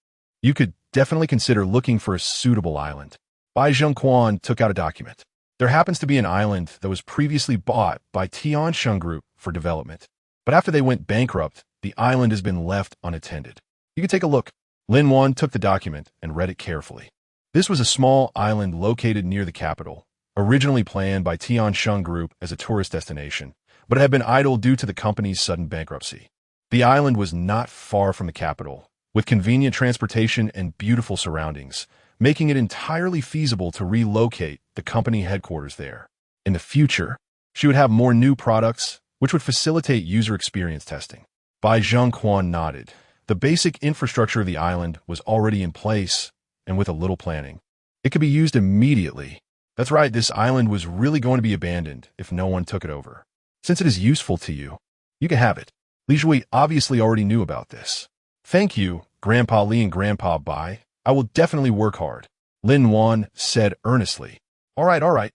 You could definitely consider looking for a suitable island. Bai Zhengquan took out a document. There happens to be an island that was previously bought by Tiansheng Group for development. But after they went bankrupt, the island has been left unattended. You can take a look. Lin Wan took the document and read it carefully. This was a small island located near the capital, originally planned by Tiansheng Group as a tourist destination, but had been idle due to the company's sudden bankruptcy. The island was not far from the capital, with convenient transportation and beautiful surroundings, making it entirely feasible to relocate the company headquarters there. In the future, she would have more new products, which would facilitate user experience testing. Bai Zhengquan nodded. The basic infrastructure of the island was already in place, and with a little planning, it could be used immediately. That's right, this island was really going to be abandoned if no one took it over. Since it is useful to you, you can have it. Li Zhui obviously already knew about this. Thank you, Grandpa Li and Grandpa Bai. I will definitely work hard, Lin Wan said earnestly. All right.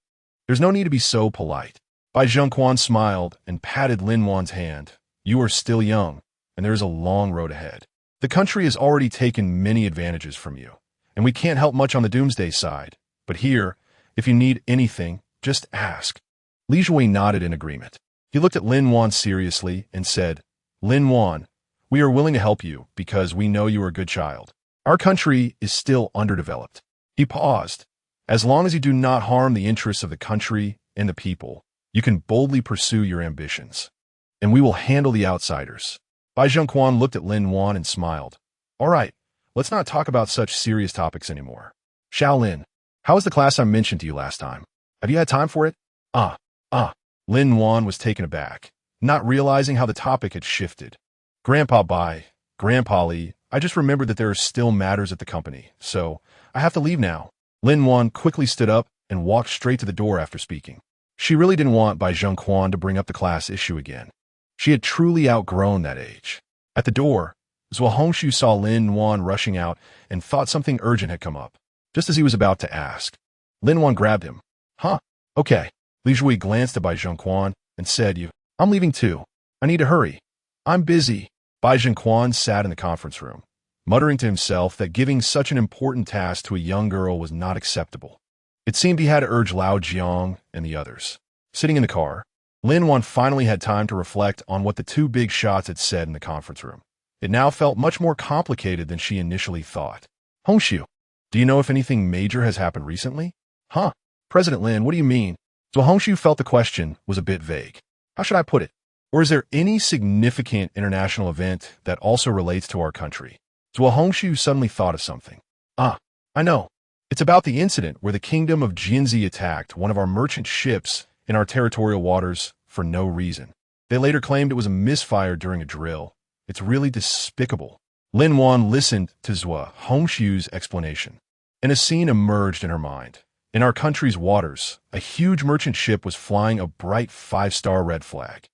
There's no need to be so polite. Bai Zhengquan smiled and patted Lin Wan's hand. You are still young, and there is a long road ahead. The country has already taken many advantages from you, and we can't help much on the doomsday side. But here, if you need anything, just ask. Li Zhui nodded in agreement. He looked at Lin Wan seriously and said, Lin Wan, we are willing to help you because we know you are a good child. Our country is still underdeveloped. He paused. As long as you do not harm the interests of the country and the people, you can boldly pursue your ambitions. And we will handle the outsiders. Bai Zhengquan looked at Lin Wan and smiled. All right, let's not talk about such serious topics anymore. Shaolin, how was the class I mentioned to you last time? Have you had time for it? Lin Wan was taken aback, not realizing how the topic had shifted. Grandpa Bai, Grandpa Li, I just remembered that there are still matters at the company, so I have to leave now. Lin Wan quickly stood up and walked straight to the door after speaking. She really didn't want Bai Zhengquan to bring up the class issue again. She had truly outgrown that age. At the door, Zhua Hongxiu saw Lin Wan rushing out and thought something urgent had come up. Just as he was about to ask, Lin Wan grabbed him. Huh? Okay. Li Zhui glanced at Bai Zhengquan and said, I'm leaving too. I need to hurry. I'm busy. Bai Zhengquan sat in the conference room, muttering to himself that giving such an important task to a young girl was not acceptable. It seemed he had to urge Lao Jiang and the others. Sitting in the car, Lin Wan finally had time to reflect on what the two big shots had said in the conference room. It now felt much more complicated than she initially thought. Hongxiu, do you know if anything major has happened recently? Huh? President Lin, what do you mean? Zhua Hongxiu felt the question was a bit vague. How should I put it? Or is there any significant international event that also relates to our country? Zhua Hongxiu suddenly thought of something. I know. It's about the incident where the kingdom of Jinzi attacked one of our merchant ships in our territorial waters for no reason. They later claimed it was a misfire during a drill. It's really despicable. Lin Wan listened to Zhua Hongxiu's explanation, and a scene emerged in her mind. In our country's waters, a huge merchant ship was flying a bright 5-star red flag,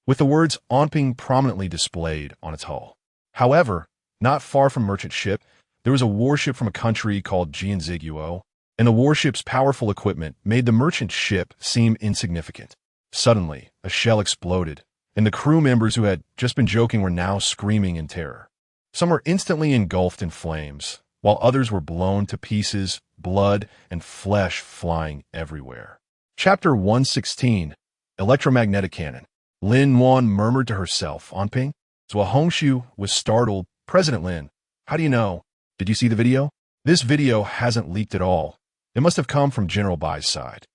with the words Onping prominently displayed on its hull. However, not far from merchant ship, there was a warship from a country called Jianziguo, and the warship's powerful equipment made the merchant ship seem insignificant. Suddenly, a shell exploded, and the crew members who had just been joking were now screaming in terror. Some were instantly engulfed in flames, while others were blown to pieces, blood and flesh flying everywhere. Chapter 116, Electromagnetic Cannon. Lin Wan murmured to herself, Onping? Zhua Hongxiu was startled. President Lin, how do you know? Did you see the video? This video hasn't leaked at all. It must have come from General Bai's side.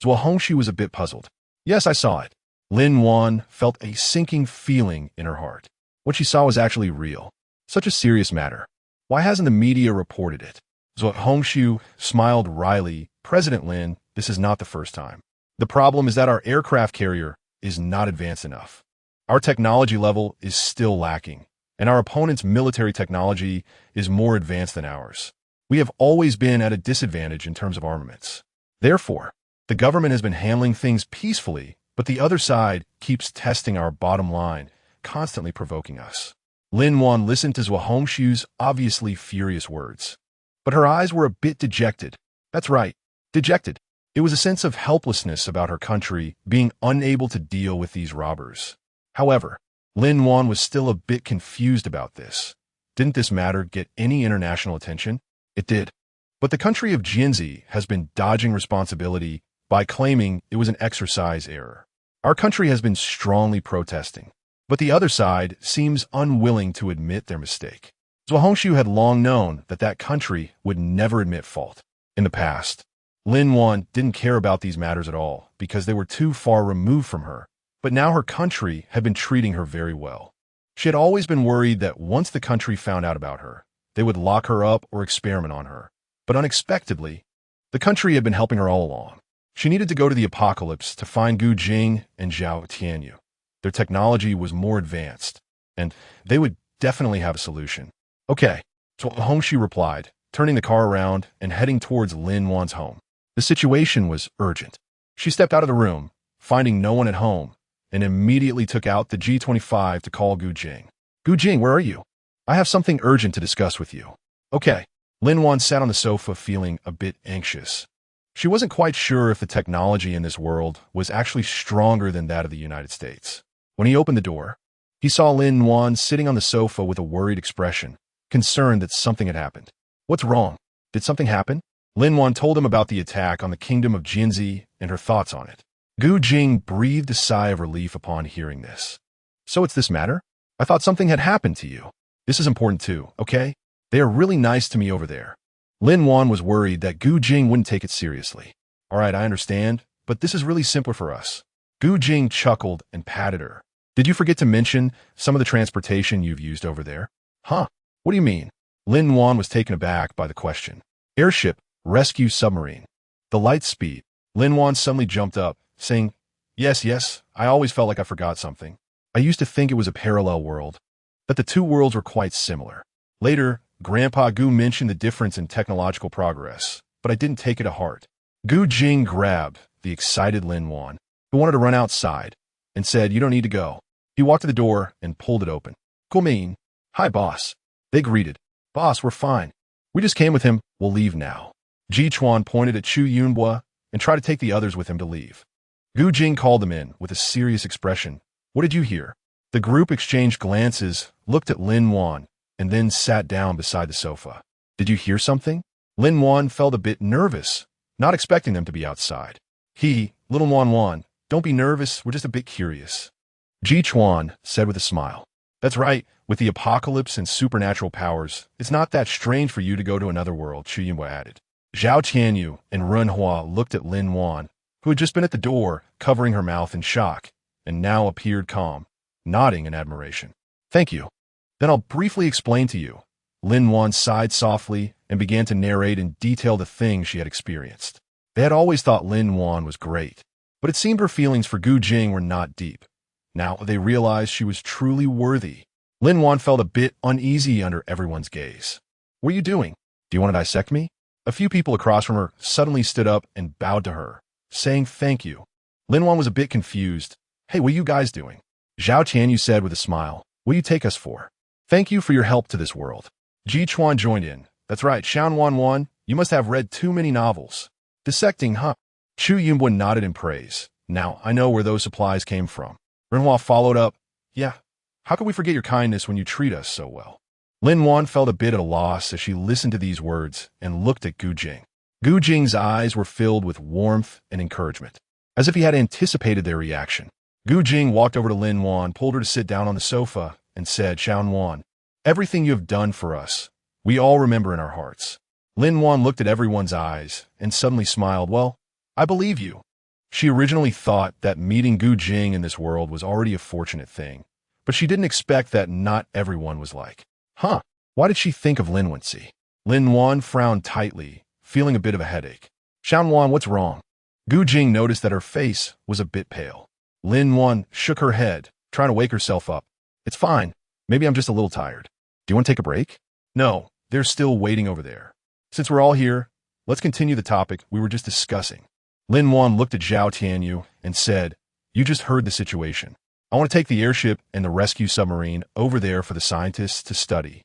Zhua Hongxiu was a bit puzzled. Yes, I saw it. Lin Wan felt a sinking feeling in her heart. What she saw was actually real. Such a serious matter. Why hasn't the media reported it? Zhua Hongxiu smiled wryly. President Lin, this is not the first time. The problem is that our aircraft carrier is not advanced enough. Our technology level is still lacking, and our opponent's military technology is more advanced than ours. We have always been at a disadvantage in terms of armaments. Therefore, the government has been handling things peacefully, but the other side keeps testing our bottom line, constantly provoking us. Lin Wan listened to Zhua Hongxiu's obviously furious words, but her eyes were a bit dejected. That's right, dejected. It was a sense of helplessness about her country being unable to deal with these robbers. However, Lin Wan was still a bit confused about this. Didn't this matter get any international attention? It did. But the country of Jinzi has been dodging responsibility by claiming it was an exercise error. Our country has been strongly protesting, but the other side seems unwilling to admit their mistake. Zhua Hongxiu had long known that that country would never admit fault. In the past, Lin Wan didn't care about these matters at all because they were too far removed from her, but now her country had been treating her very well. She had always been worried that once the country found out about her, they would lock her up or experiment on her. But unexpectedly, the country had been helping her all along. She needed to go to the apocalypse to find Gu Jing and Zhao Tianyu. Their technology was more advanced, and they would definitely have a solution. Okay, so Hongxiu replied, turning the car around and heading towards Lin Wan's home. The situation was urgent. She stepped out of the room, finding no one at home, and immediately took out the G25 to call Gu Jing. Gu Jing, where are you? I have something urgent to discuss with you. Okay. Lin Wan sat on the sofa feeling a bit anxious. She wasn't quite sure if the technology in this world was actually stronger than that of the United States. When he opened the door, he saw Lin Wan sitting on the sofa with a worried expression, concerned that something had happened. What's wrong? Did something happen? Lin Wan told him about the attack on the kingdom of Jinzi and her thoughts on it. Gu Jing breathed a sigh of relief upon hearing this. So it's this matter? I thought something had happened to you. This is important too, okay? They are really nice to me over there. Lin Wan was worried that Gu Jing wouldn't take it seriously. All right, I understand, but this is really simpler for us. Gu Jing chuckled and patted her. Did you forget to mention some of the transportation you've used over there? Huh? What do you mean? Lin Wan was taken aback by the question. Airship, rescue submarine. The light speed. Lin Wan suddenly jumped up, saying, Yes, I always felt like I forgot something. I used to think it was a parallel world, that the two worlds were quite similar. Later, Grandpa Gu mentioned the difference in technological progress, but I didn't take it to heart. Gu Jing grabbed the excited Lin Wan, who wanted to run outside, and said, You don't need to go. He walked to the door and pulled it open. Guomin, hi boss. They greeted. Boss, we're fine. We just came with him. We'll leave now. Ji Chuan pointed at Chu Yunhua and tried to take the others with him to leave. Gu Jing called them in with a serious expression. What did you hear? The group exchanged glances, looked at Lin Wan, and then sat down beside the sofa. Did you hear something? Lin Wan felt a bit nervous, not expecting them to be outside. Little Wan, don't be nervous, we're just a bit curious. Ji Chuan said with a smile. That's right, with the apocalypse and supernatural powers, it's not that strange for you to go to another world, Chu Yunhua added. Zhao Tianyu and Ren Hua looked at Lin Wan, who had just been at the door, covering her mouth in shock, and now appeared calm, nodding in admiration. Thank you. Then I'll briefly explain to you. Lin Wan sighed softly and began to narrate in detail the things she had experienced. They had always thought Lin Wan was great, but it seemed her feelings for Gu Jing were not deep. Now they realized she was truly worthy. Lin Wan felt a bit uneasy under everyone's gaze. "What are you doing? Do you want to dissect me?" A few people across from her suddenly stood up and bowed to her, saying thank you. Lin Wan was a bit confused. "Hey, what are you guys doing?" Zhao Tianyu said with a smile. "What do you take us for?" "Thank you for your help to this world." Ji Chuan joined in. "That's right, Wan, you must have read too many novels. Dissecting, huh?" Chu Yunwen nodded in praise. "Now, I know where those supplies came from." Renhua followed up. "Yeah, how could we forget your kindness when you treat us so well?" Lin Wan felt a bit at a loss as she listened to these words and looked at Gu Jing. Gu Jing's eyes were filled with warmth and encouragement, as if he had anticipated their reaction. Gu Jing walked over to Lin Wan, pulled her to sit down on the sofa, and said, "Wan, everything you have done for us, we all remember in our hearts." Lin Wan looked at everyone's eyes and suddenly smiled. "Well, I believe you." She originally thought that meeting Gu Jing in this world was already a fortunate thing, but she didn't expect that not everyone was like, "Huh, why did she think of Lin Wenxi?" Lin Wan frowned tightly, feeling a bit of a headache. "Wan, what's wrong?" Gu Jing noticed that her face was a bit pale. Lin Wan shook her head, trying to wake herself up. "It's fine. Maybe I'm just a little tired. Do you want to take a break?" "No, they're still waiting over there. Since we're all here, let's continue the topic we were just discussing." Lin Wan looked at Zhao Tianyu and said, "You just heard the situation. I want to take the airship and the rescue submarine over there for the scientists to study."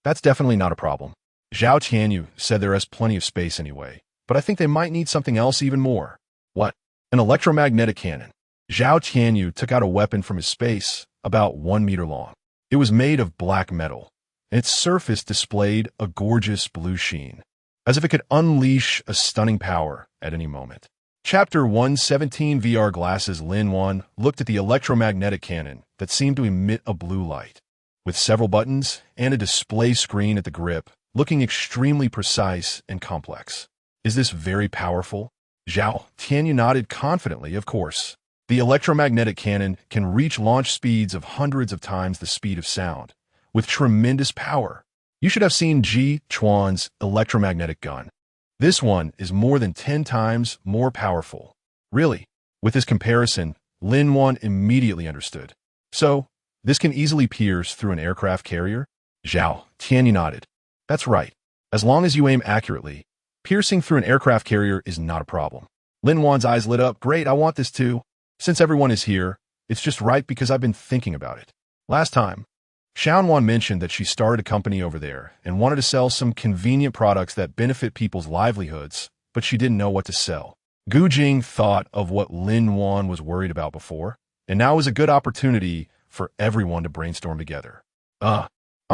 "That's definitely not a problem." Zhao Tianyu said there is plenty of space anyway, but I think they might need something else even more. "What?" "An electromagnetic cannon." Zhao Tianyu took out a weapon from his space, about 1 meter long. It was made of black metal, and its surface displayed a gorgeous blue sheen, as if it could unleash a stunning power at any moment. Chapter 117 VR Glasses. Lin Wan looked at the electromagnetic cannon that seemed to emit a blue light, with several buttons and a display screen at the grip, looking extremely precise and complex. "Is this very powerful?" Zhao Tianyu nodded confidently. "Of course. The electromagnetic cannon can reach launch speeds of hundreds of times the speed of sound, with tremendous power. You should have seen Ji Chuan's electromagnetic gun. This one is more than 10 times more powerful." "Really?" With this comparison, Lin Wan immediately understood. "So, this can easily pierce through an aircraft carrier?" Zhao Tianyu nodded. "That's right. As long as you aim accurately, piercing through an aircraft carrier is not a problem." Lin Wan's eyes lit up. "Great, I want this too. Since everyone is here, it's just right because I've been thinking about it. Last time, Wan mentioned that she started a company over there and wanted to sell some convenient products that benefit people's livelihoods, but she didn't know what to sell." Gu Jing thought of what Lin Wan was worried about before, and now was a good opportunity for everyone to brainstorm together. I'm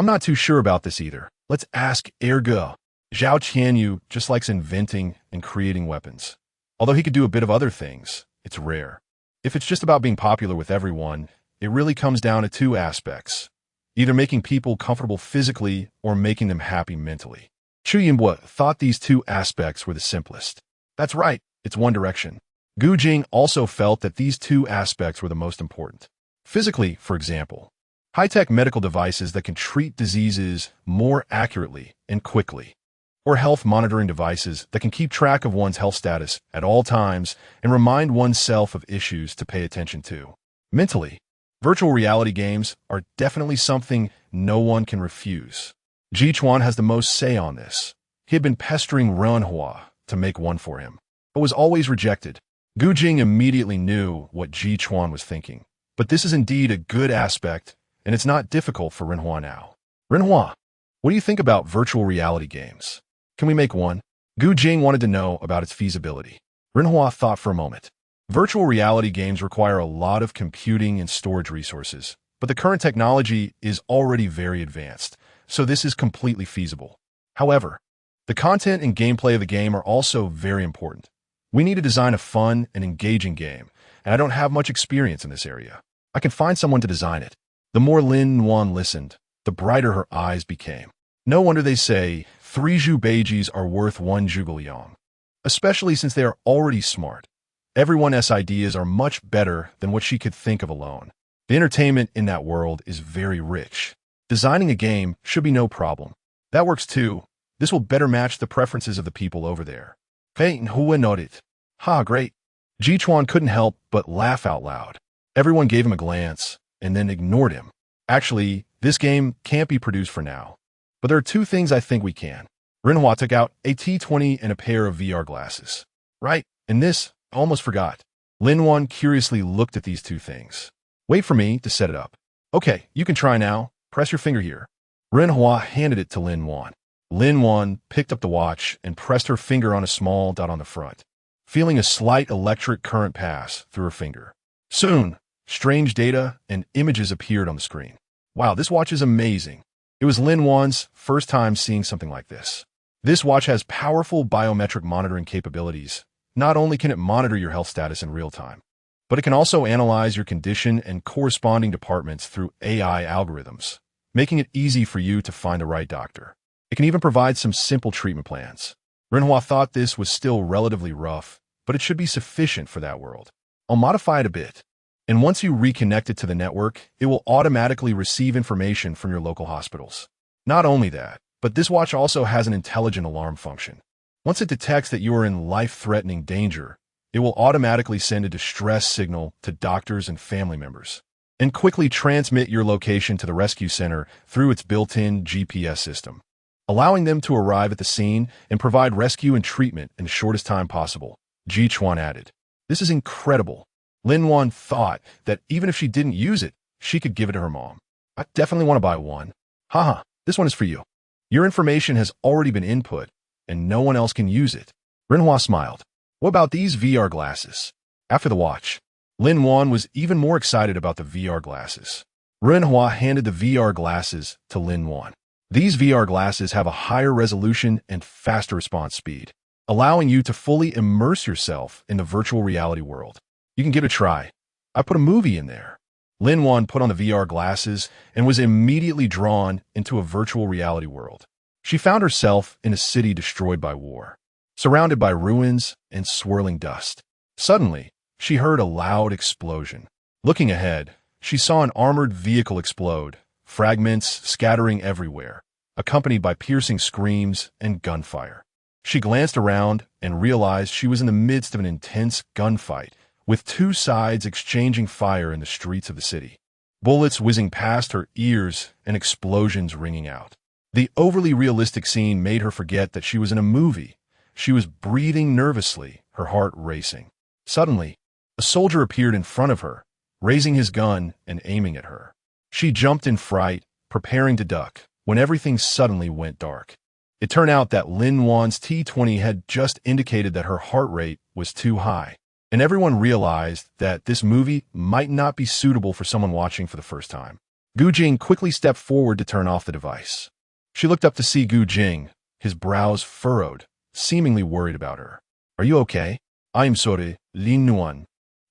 not too sure about this either. Let's ask Erge." Zhao Tianyu just likes inventing and creating weapons. Although he could do a bit of other things, it's rare. If it's just about being popular with everyone, it really comes down to two aspects: either making people comfortable physically or making them happy mentally. Chu Yinbo thought these two aspects were the simplest. That's right, it's one direction. Gu Jing also felt that these two aspects were the most important. Physically, for example, high-tech medical devices that can treat diseases more accurately and quickly, or health monitoring devices that can keep track of one's health status at all times and remind oneself of issues to pay attention to. Mentally, virtual reality games are definitely something no one can refuse. Ji Chuan has the most say on this. He had been pestering Renhua to make one for him, but was always rejected. Gu Jing immediately knew what Ji Chuan was thinking, but this is indeed a good aspect, and it's not difficult for Renhua now. "Renhua, what do you think about virtual reality games? Can we make one?" Gu Jing wanted to know about its feasibility. Renhua thought for a moment. Virtual reality games require a lot of computing and storage resources, but the current technology is already very advanced, so this is completely feasible. However, the content and gameplay of the game are also very important. We need to design a fun and engaging game, and I don't have much experience in this area. I can find someone to design it. The more Lin Wan listened, the brighter her eyes became. No wonder they say 3 Zhu Beijis are worth 1 Zhuge Liang, especially since they are already smart. Everyone's ideas are much better than what she could think of alone. The entertainment in that world is very rich. Designing a game should be no problem. That works too. This will better match the preferences of the people over there. Hey, who noted? Ha, great. Jichuan couldn't help but laugh out loud. Everyone gave him a glance and then ignored him. Actually, this game can't be produced for now. But there are two things I think we can. Renhua took out a T20 and a pair of VR glasses. Right, and this, I almost forgot. Linwan curiously looked at these two things. Wait for me to set it up. Okay, you can try now. Press your finger here. Renhua handed it to Linwan. Linwan picked up the watch and pressed her finger on a small dot on the front, feeling a slight electric current pass through her finger. Soon, strange data and images appeared on the screen. Wow, this watch is amazing. It was Linwan's first time seeing something like this. This watch has powerful biometric monitoring capabilities. Not only can it monitor your health status in real time, but it can also analyze your condition and corresponding departments through AI algorithms, making it easy for you to find the right doctor. It can even provide some simple treatment plans. Renhua thought this was still relatively rough, but it should be sufficient for that world. I'll modify it a bit. And once you reconnect it to the network, it will automatically receive information from your local hospitals. Not only that, but this watch also has an intelligent alarm function. Once it detects that you are in life-threatening danger, it will automatically send a distress signal to doctors and family members, and quickly transmit your location to the rescue center through its built-in GPS system, allowing them to arrive at the scene and provide rescue and treatment in the shortest time possible. Jichuan added. This is incredible. Linwan thought that even if she didn't use it, she could give it to her mom. I definitely want to buy one. Haha, this one is for you. Your information has already been input, and no one else can use it. Renhua smiled. What about these VR glasses? After the watch, Linwan was even more excited about the VR glasses. Renhua handed the VR glasses to Linwan. These VR glasses have a higher resolution and faster response speed, allowing you to fully immerse yourself in the virtual reality world. You can give it a try. I put a movie in there. Linwan put on the VR glasses and was immediately drawn into a virtual reality world. She found herself in a city destroyed by war, surrounded by ruins and swirling dust. Suddenly, she heard a loud explosion. Looking ahead, she saw an armored vehicle explode, fragments scattering everywhere, accompanied by piercing screams and gunfire. She glanced around and realized she was in the midst of an intense gunfight, with two sides exchanging fire in the streets of the city. Bullets whizzing past her ears and explosions ringing out. The overly realistic scene made her forget that she was in a movie. She was breathing nervously, her heart racing. Suddenly, a soldier appeared in front of her, raising his gun and aiming at her. She jumped in fright, preparing to duck, when everything suddenly went dark. It turned out that Linwan's T20 had just indicated that her heart rate was too high, and everyone realized that this movie might not be suitable for someone watching for the first time. Gu Jing quickly stepped forward to turn off the device. She looked up to see Gu Jing, his brows furrowed, seemingly worried about her. Are you okay? I'm sorry, Lin Nuan.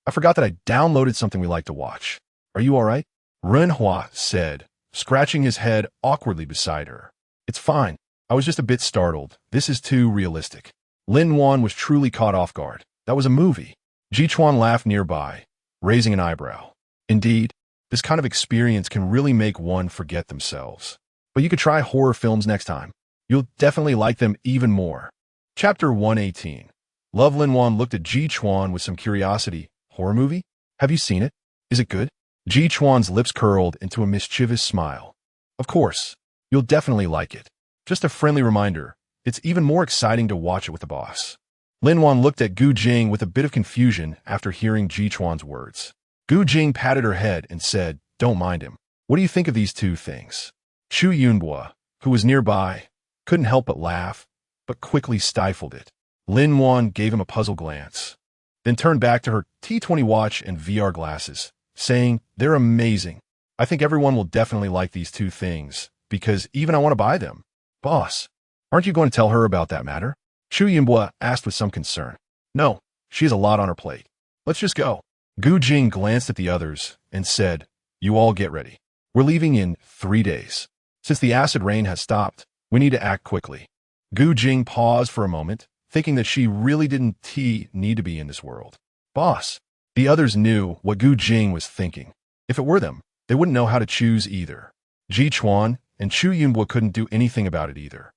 I forgot that I downloaded something we like to watch. Are you all right? Renhua said, scratching his head awkwardly beside her. It's fine. I was just a bit startled. This is too realistic. Lin Wan was truly caught off guard. That was a movie. Jichuan laughed nearby, raising an eyebrow. Indeed, this kind of experience can really make one forget themselves. But you could try horror films next time. You'll definitely like them even more. Chapter 118. Love Linwan looked at Jichuan with some curiosity. Horror movie? Have you seen it? Is it good? Jichuan's lips curled into a mischievous smile. Of course. You'll definitely like it. Just a friendly reminder, it's even more exciting to watch it with the boss. Linwan looked at Gu Jing with a bit of confusion after hearing Jichuan's words. Gu Jing patted her head and said, don't mind him. What do you think of these two things? Chu Yunbua, who was nearby, couldn't help but laugh, but quickly stifled it. Linwan gave him a puzzled glance, then turned back to her T20 watch and VR glasses, saying, they're amazing. I think everyone will definitely like these two things, because even I want to buy them. Boss, aren't you going to tell her about that matter? Chu Yunbua asked with some concern. No, she has a lot on her plate. Let's just go. Gu Jing glanced at the others and said, you all get ready. We're leaving in 3 days. Since the acid rain has stopped, we need to act quickly. Gu Jing paused for a moment, thinking that she really didn't need to be in this world. Boss. The others knew what Gu Jing was thinking. If it were them, they wouldn't know how to choose either. Jichuan and Chu Yunbo couldn't do anything about it either.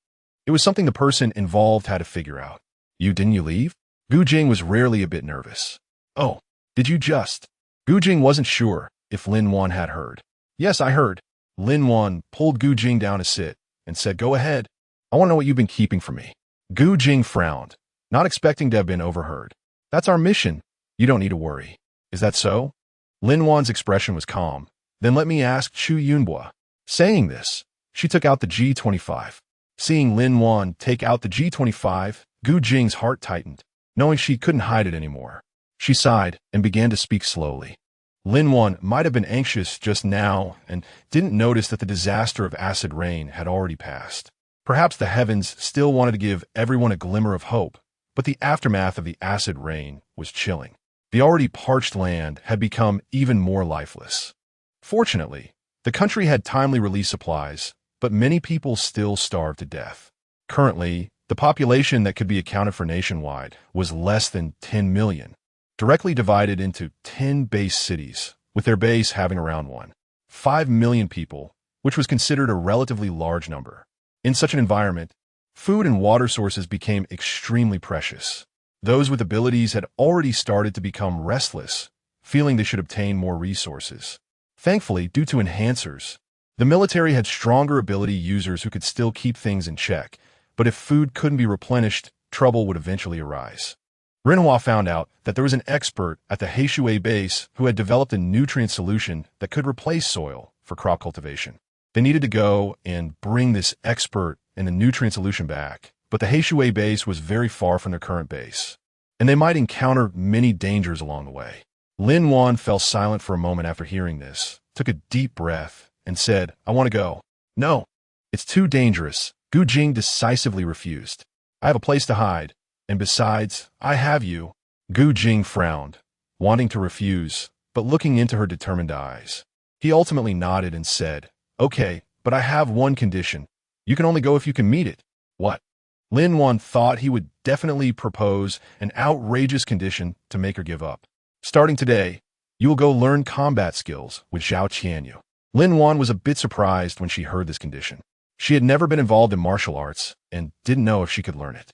It was something the person involved had to figure out. Didn't you leave? Gu Jing was rarely a bit nervous. Oh, did you just? Gu Jing wasn't sure if Lin Wan had heard. Yes, I heard. Lin Wan pulled Gu Jing down to sit and said, go ahead. I want to know what you've been keeping from me. Gu Jing frowned, not expecting to have been overheard. That's our mission. You don't need to worry. Is that so? Lin Wan's expression was calm. Then let me ask Chu Yunbo. Saying this, she took out the G25. Seeing Lin Wan take out the G25, Gu Jing's heart tightened, knowing she couldn't hide it anymore. She sighed and began to speak slowly. Lin Wan might have been anxious just now and didn't notice that the disaster of acid rain had already passed. Perhaps the heavens still wanted to give everyone a glimmer of hope, but the aftermath of the acid rain was chilling. The already parched land had become even more lifeless. Fortunately, the country had timely relief supplies, but many people still starved to death. Currently, the population that could be accounted for nationwide was less than 10 million, directly divided into 10 base cities, with their base having around 1.5 million people, which was considered a relatively large number. In such an environment, food and water sources became extremely precious. Those with abilities had already started to become restless, feeling they should obtain more resources. Thankfully, due to enhancers, the military had stronger ability users who could still keep things in check, but if food couldn't be replenished, trouble would eventually arise. Renhua found out that there was an expert at the Heishui base who had developed a nutrient solution that could replace soil for crop cultivation. They needed to go and bring this expert and the nutrient solution back, but the Heishui base was very far from their current base, and they might encounter many dangers along the way. Lin Wan fell silent for a moment after hearing this, took a deep breath, and said, I want to go. No, it's too dangerous. Gu Jing decisively refused. I have a place to hide, and besides, I have you. Gu Jing frowned, wanting to refuse, but looking into her determined eyes. He ultimately nodded and said, okay, but I have one condition. You can only go if you can meet it. What? Lin Wan thought he would definitely propose an outrageous condition to make her give up. Starting today, you will go learn combat skills with Zhao Qianyu. Lin Wan was a bit surprised when she heard this condition. She had never been involved in martial arts and didn't know if she could learn it.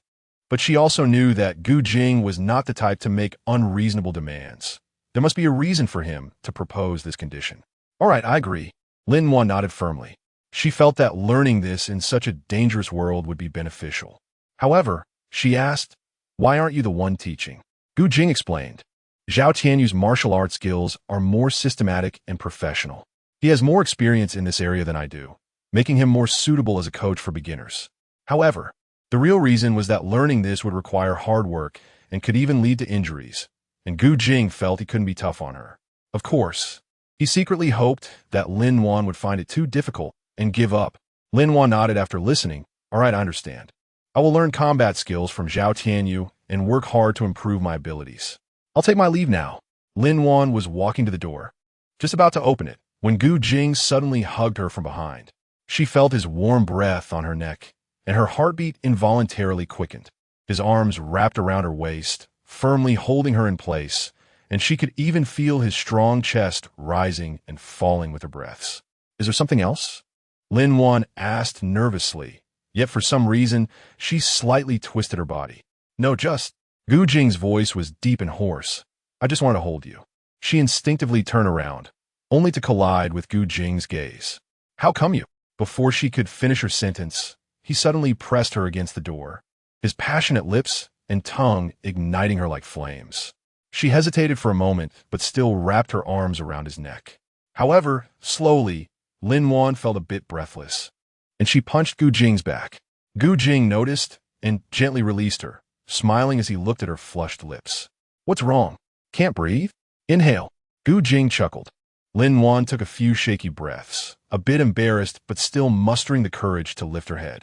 But she also knew that Gu Jing was not the type to make unreasonable demands. There must be a reason for him to propose this condition. All right, I agree. Lin Wan nodded firmly. She felt that learning this in such a dangerous world would be beneficial. However, she asked, why aren't you the one teaching? Gu Jing explained. Zhao Tianyu's martial arts skills are more systematic and professional. He has more experience in this area than I do, making him more suitable as a coach for beginners. However, the real reason was that learning this would require hard work and could even lead to injuries, and Gu Jing felt he couldn't be tough on her. Of course, he secretly hoped that Lin Wan would find it too difficult and give up. Lin Wan nodded after listening. All right, I understand. I will learn combat skills from Zhao Tianyu and work hard to improve my abilities. I'll take my leave now. Lin Wan was walking to the door, just about to open it, when Gu Jing suddenly hugged her from behind. She felt his warm breath on her neck, and her heartbeat involuntarily quickened. His arms wrapped around her waist, firmly holding her in place, and she could even feel his strong chest rising and falling with her breaths. Is there something else? Lin Wan asked nervously, yet for some reason, she slightly twisted her body. No, just... Gu Jing's voice was deep and hoarse. I just want to hold you. She instinctively turned around, only to collide with Gu Jing's gaze. How come you? Before she could finish her sentence, he suddenly pressed her against the door, his passionate lips and tongue igniting her like flames. She hesitated for a moment, but still wrapped her arms around his neck. However, slowly, Lin Wan felt a bit breathless, and she punched Gu Jing's back. Gu Jing noticed and gently released her, smiling as he looked at her flushed lips. What's wrong? Can't breathe? Inhale. Gu Jing chuckled. Lin Wan took a few shaky breaths, a bit embarrassed but still mustering the courage to lift her head.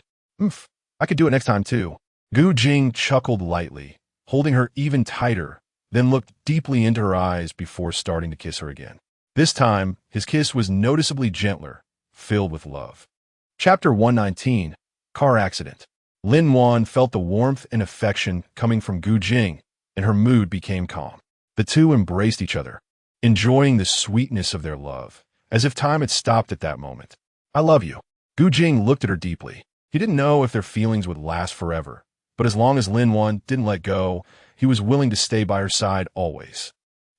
I could do it next time too. Gu Jing chuckled lightly, holding her even tighter, then looked deeply into her eyes before starting to kiss her again. This time, his kiss was noticeably gentler, filled with love. Chapter 119, Car Accident. Lin Wan felt the warmth and affection coming from Gu Jing, and her mood became calm. The two embraced each other, enjoying the sweetness of their love, as if time had stopped at that moment. I love you. Gu Jing looked at her deeply. He didn't know if their feelings would last forever, but as long as Lin-Wan didn't let go, he was willing to stay by her side always.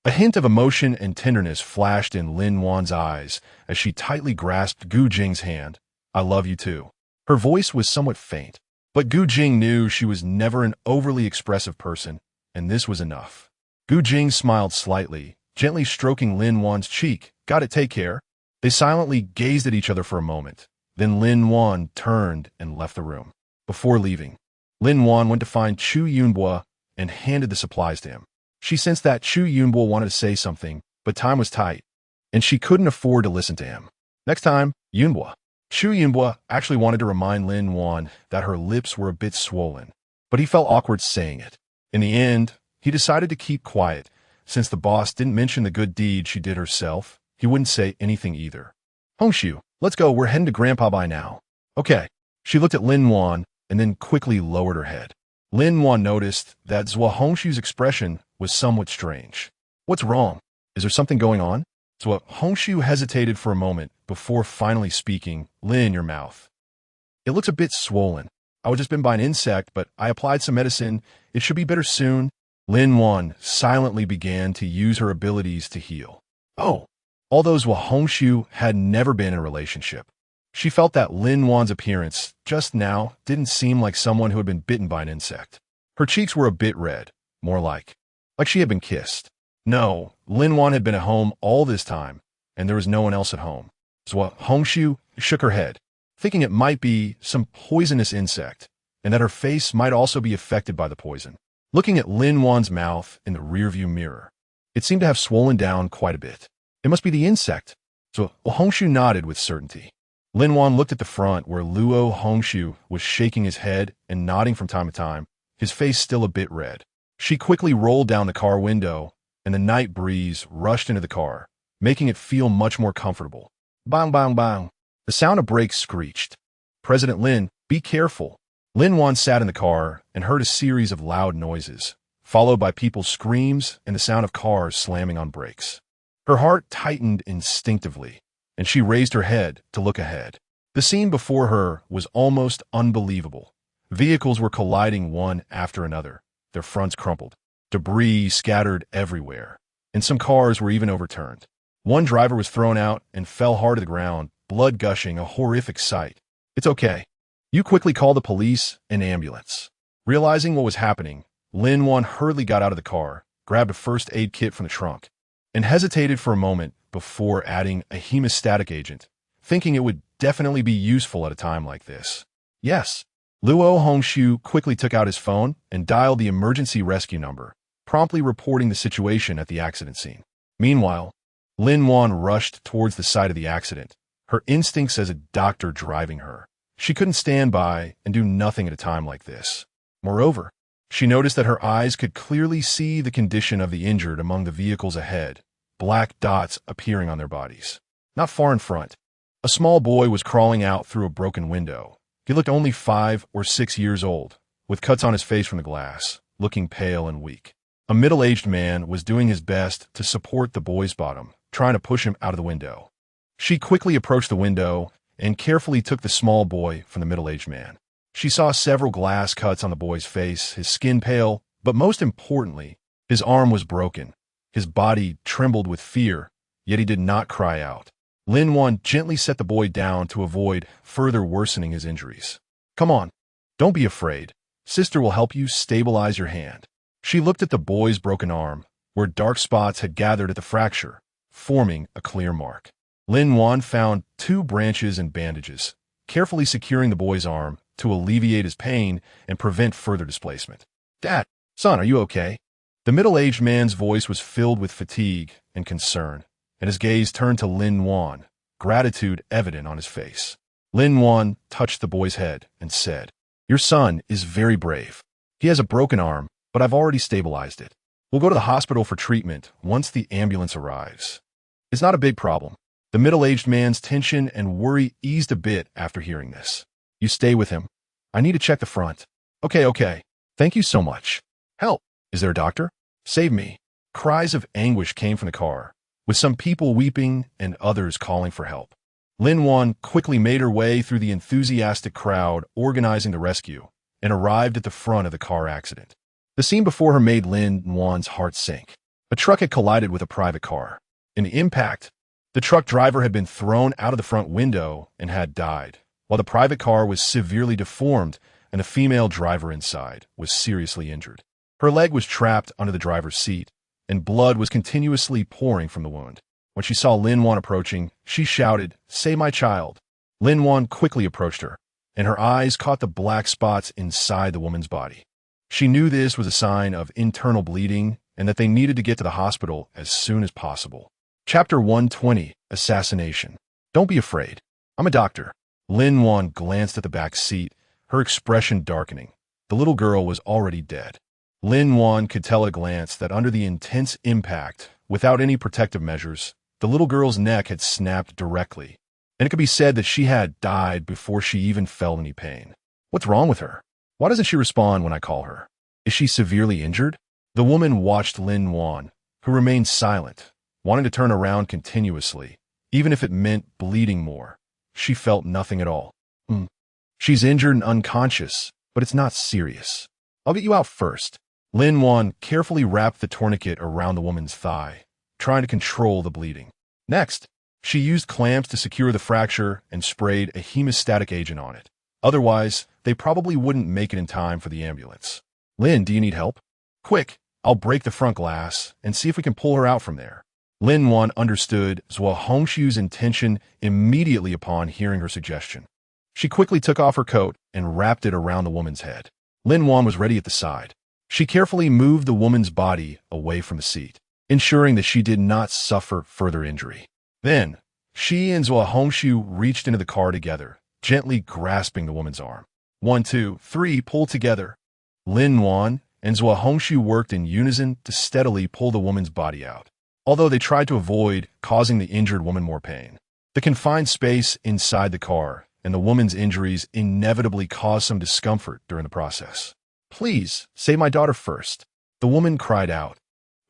A hint of emotion and tenderness flashed in Lin-Wan's eyes as she tightly grasped Gu Jing's hand. I love you too. Her voice was somewhat faint, but Gu Jing knew she was never an overly expressive person, and this was enough. Gu Jing smiled slightly, gently stroking Lin-Wan's cheek. Got it, take care. They silently gazed at each other for a moment. Then Lin-Wan turned and left the room. Before leaving, Lin-Wan went to find Chu Yunbo and handed the supplies to him. She sensed that Chu Yunbo wanted to say something, but time was tight, and she couldn't afford to listen to him. Next time, Yunbo. Chu Yunbo actually wanted to remind Lin-Wan that her lips were a bit swollen, but he felt awkward saying it. In the end, he decided to keep quiet. Since the boss didn't mention the good deed she did herself, he wouldn't say anything either. Hongshu, let's go, we're heading to Grandpa by now. Okay. She looked at Lin-Wan and then quickly lowered her head. Lin-Wan noticed that Zhua Hongshu's expression was somewhat strange. What's wrong? Is there something going on? Zhua Hongshu hesitated for a moment before finally speaking. Lin, your mouth. It looks a bit swollen. I was just bitten by an insect, but I applied some medicine. It should be better soon. Lin-Wan silently began to use her abilities to heal. Oh. Although Zhua Hongshu had never been in a relationship, she felt that Lin-Wan's appearance just now didn't seem like someone who had been bitten by an insect. Her cheeks were a bit red, more like she had been kissed. No, Lin-Wan had been at home all this time, and there was no one else at home. Zhua Hongshu shook her head, thinking it might be some poisonous insect, and that her face might also be affected by the poison. Looking at Lin-Wan's mouth in the rearview mirror, it seemed to have swollen down quite a bit. It must be the insect. So Hongshu nodded with certainty. Lin-Wan looked at the front where Luo Hongshu was shaking his head and nodding from time to time, his face still a bit red. She quickly rolled down the car window, and the night breeze rushed into the car, making it feel much more comfortable. Bang, bang, bang. The sound of brakes screeched. President Lin, be careful. Lin-Wan sat in the car and heard a series of loud noises, followed by people's screams and the sound of cars slamming on brakes. Her heart tightened instinctively, and she raised her head to look ahead. The scene before her was almost unbelievable. Vehicles were colliding one after another, their fronts crumpled. Debris scattered everywhere, and some cars were even overturned. One driver was thrown out and fell hard to the ground, blood gushing, a horrific sight. It's okay. You quickly call the police and ambulance. Realizing what was happening, Lin-Wan hurriedly got out of the car, grabbed a first aid kit from the trunk, and hesitated for a moment before adding a hemostatic agent, thinking it would definitely be useful at a time like this. Yes. Luo Hongshu quickly took out his phone and dialed the emergency rescue number, promptly reporting the situation at the accident scene. Meanwhile, Lin-Wan rushed towards the site of the accident, her instincts as a doctor driving her. She couldn't stand by and do nothing at a time like this. Moreover, she noticed that her eyes could clearly see the condition of the injured among the vehicles ahead, black dots appearing on their bodies. Not far in front, a small boy was crawling out through a broken window. He looked only 5 or 6 years old, with cuts on his face from the glass, looking pale and weak. A middle-aged man was doing his best to support the boy's bottom, trying to push him out of the window. She quickly approached the window and carefully took the small boy from the middle-aged man. She saw several glass cuts on the boy's face, his skin pale, but most importantly, his arm was broken. His body trembled with fear, yet he did not cry out. Lin-Wan gently set the boy down to avoid further worsening his injuries. Come on, don't be afraid. Sister will help you stabilize your hand. She looked at the boy's broken arm, where dark spots had gathered at the fracture, forming a clear mark. Lin-Wan found 2 branches and bandages, carefully securing the boy's arm to alleviate his pain and prevent further displacement. Dad, son, are you okay? The middle-aged man's voice was filled with fatigue and concern, and his gaze turned to Lin-Wan, gratitude evident on his face. Lin-Wan touched the boy's head and said, Your son is very brave. He has a broken arm, but I've already stabilized it. We'll go to the hospital for treatment once the ambulance arrives. It's not a big problem. The middle-aged man's tension and worry eased a bit after hearing this. You stay with him. I need to check the front. Okay. Thank you so much. Help! Is there a doctor? Save me. Cries of anguish came from the car, with some people weeping and others calling for help. Lin Wan quickly made her way through the enthusiastic crowd organizing the rescue and arrived at the front of the car accident. The scene before her made Lin Wan's heart sink. A truck had collided with a private car. In the impact, the truck driver had been thrown out of the front window and had died, while the private car was severely deformed and the female driver inside was seriously injured. Her leg was trapped under the driver's seat, and blood was continuously pouring from the wound. When she saw Lin Wan approaching, she shouted, "Save my child." Lin Wan quickly approached her, and her eyes caught the black spots inside the woman's body. She knew this was a sign of internal bleeding and that they needed to get to the hospital as soon as possible. Chapter 120, Assassination. Don't be afraid. I'm a doctor. Lin Wan glanced at the back seat, her expression darkening. The little girl was already dead. Lin Wan could tell at a glance that under the intense impact, without any protective measures, the little girl's neck had snapped directly, and it could be said that she had died before she even felt any pain. What's wrong with her? Why doesn't she respond when I call her? Is she severely injured? The woman watched Lin Wan, who remained silent, wanting to turn around continuously, even if it meant bleeding more. She felt nothing at all. She's injured and unconscious, but it's not serious. I'll get you out first. Lin Wan carefully wrapped the tourniquet around the woman's thigh, trying to control the bleeding. Next, she used clamps to secure the fracture and sprayed a hemostatic agent on it. Otherwise, they probably wouldn't make it in time for the ambulance. Lin, do you need help? Quick, I'll break the front glass and see if we can pull her out from there. Lin Wan understood Zhuo Hongshu's intention immediately upon hearing her suggestion. She quickly took off her coat and wrapped it around the woman's head. Lin Wan was ready at the side. She carefully moved the woman's body away from the seat, ensuring that she did not suffer further injury. Then, she and Zhuo Hongshu reached into the car together, gently grasping the woman's arm. 1, 2, 3, pull together. Lin Wan and Zhuo Hongshu worked in unison to steadily pull the woman's body out, although they tried to avoid causing the injured woman more pain. The confined space inside the car and the woman's injuries inevitably caused some discomfort during the process. Please, save my daughter first. The woman cried out,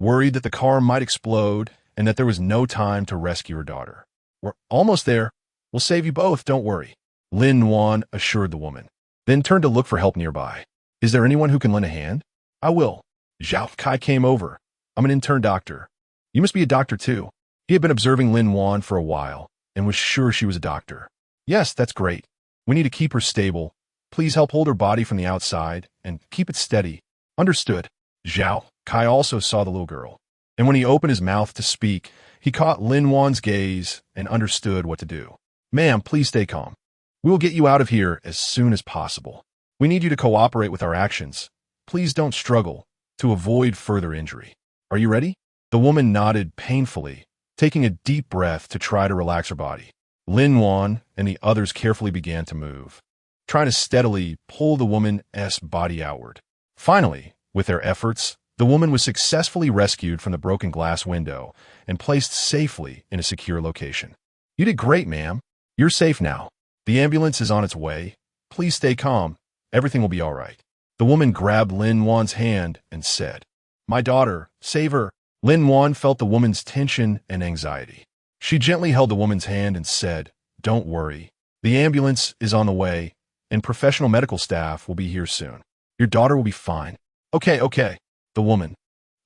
worried that the car might explode and that there was no time to rescue her daughter. We're almost there. We'll save you both, don't worry. Lin Wan assured the woman, then turned to look for help nearby. Is there anyone who can lend a hand? I will. Zhao Kai came over. I'm an intern doctor. You must be a doctor too. He had been observing Lin Wan for a while and was sure she was a doctor. Yes, that's great. We need to keep her stable. Please help hold her body from the outside and keep it steady. Understood. Zhao Kai also saw the little girl, and when he opened his mouth to speak, he caught Lin Wan's gaze and understood what to do. Ma'am, please stay calm. We will get you out of here as soon as possible. We need you to cooperate with our actions. Please don't struggle to avoid further injury. Are you ready? The woman nodded painfully, taking a deep breath to try to relax her body. Lin Wan and the others carefully began to move, trying to steadily pull the woman's body outward. Finally, with their efforts, the woman was successfully rescued from the broken glass window and placed safely in a secure location. You did great, ma'am. You're safe now. The ambulance is on its way. Please stay calm. Everything will be all right. The woman grabbed Lin Wan's hand and said, My daughter, save her. Lin Wan felt the woman's tension and anxiety. She gently held the woman's hand and said, Don't worry. The ambulance is on the way, and professional medical staff will be here soon. Your daughter will be fine. Okay. The woman,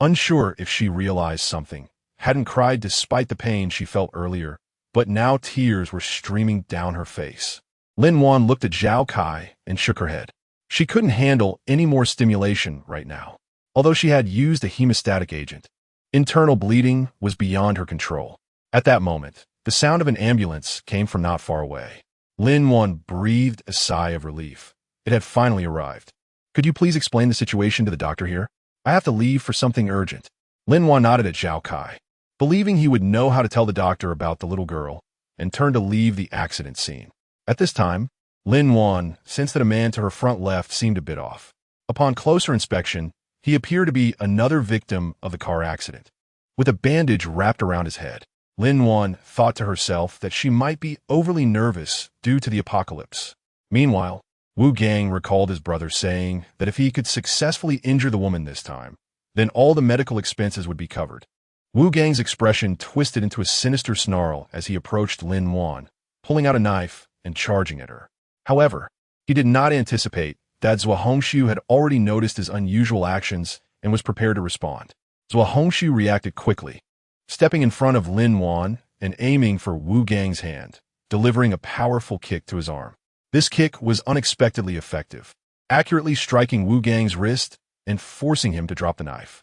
unsure if she realized something, hadn't cried despite the pain she felt earlier, but now tears were streaming down her face. Lin Wan looked at Zhao Kai and shook her head. She couldn't handle any more stimulation right now, although she had used a hemostatic agent. Internal bleeding was beyond her control. At that moment, the sound of an ambulance came from not far away. Lin Wan breathed a sigh of relief. It had finally arrived. Could you please explain the situation to the doctor here? I have to leave for something urgent. Lin Wan nodded at Zhao Kai, believing he would know how to tell the doctor about the little girl, and turned to leave the accident scene. At this time, Lin Wan sensed that a man to her front left seemed a bit off. Upon closer inspection, he appeared to be another victim of the car accident, with a bandage wrapped around his head. Lin Wan thought to herself that she might be overly nervous due to the apocalypse. Meanwhile, Wu Gang recalled his brother saying that if he could successfully injure the woman this time, then all the medical expenses would be covered. Wu Gang's expression twisted into a sinister snarl as he approached Lin Wan, pulling out a knife and charging at her. However, he did not anticipate that Zhuo Hongshu had already noticed his unusual actions and was prepared to respond. Zhuo Hongshu reacted quickly, stepping in front of Lin Wan and aiming for Wu Gang's hand, delivering a powerful kick to his arm. This kick was unexpectedly effective, accurately striking Wu Gang's wrist and forcing him to drop the knife.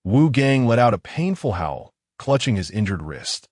Wu Gang let out a painful howl, clutching his injured wrist,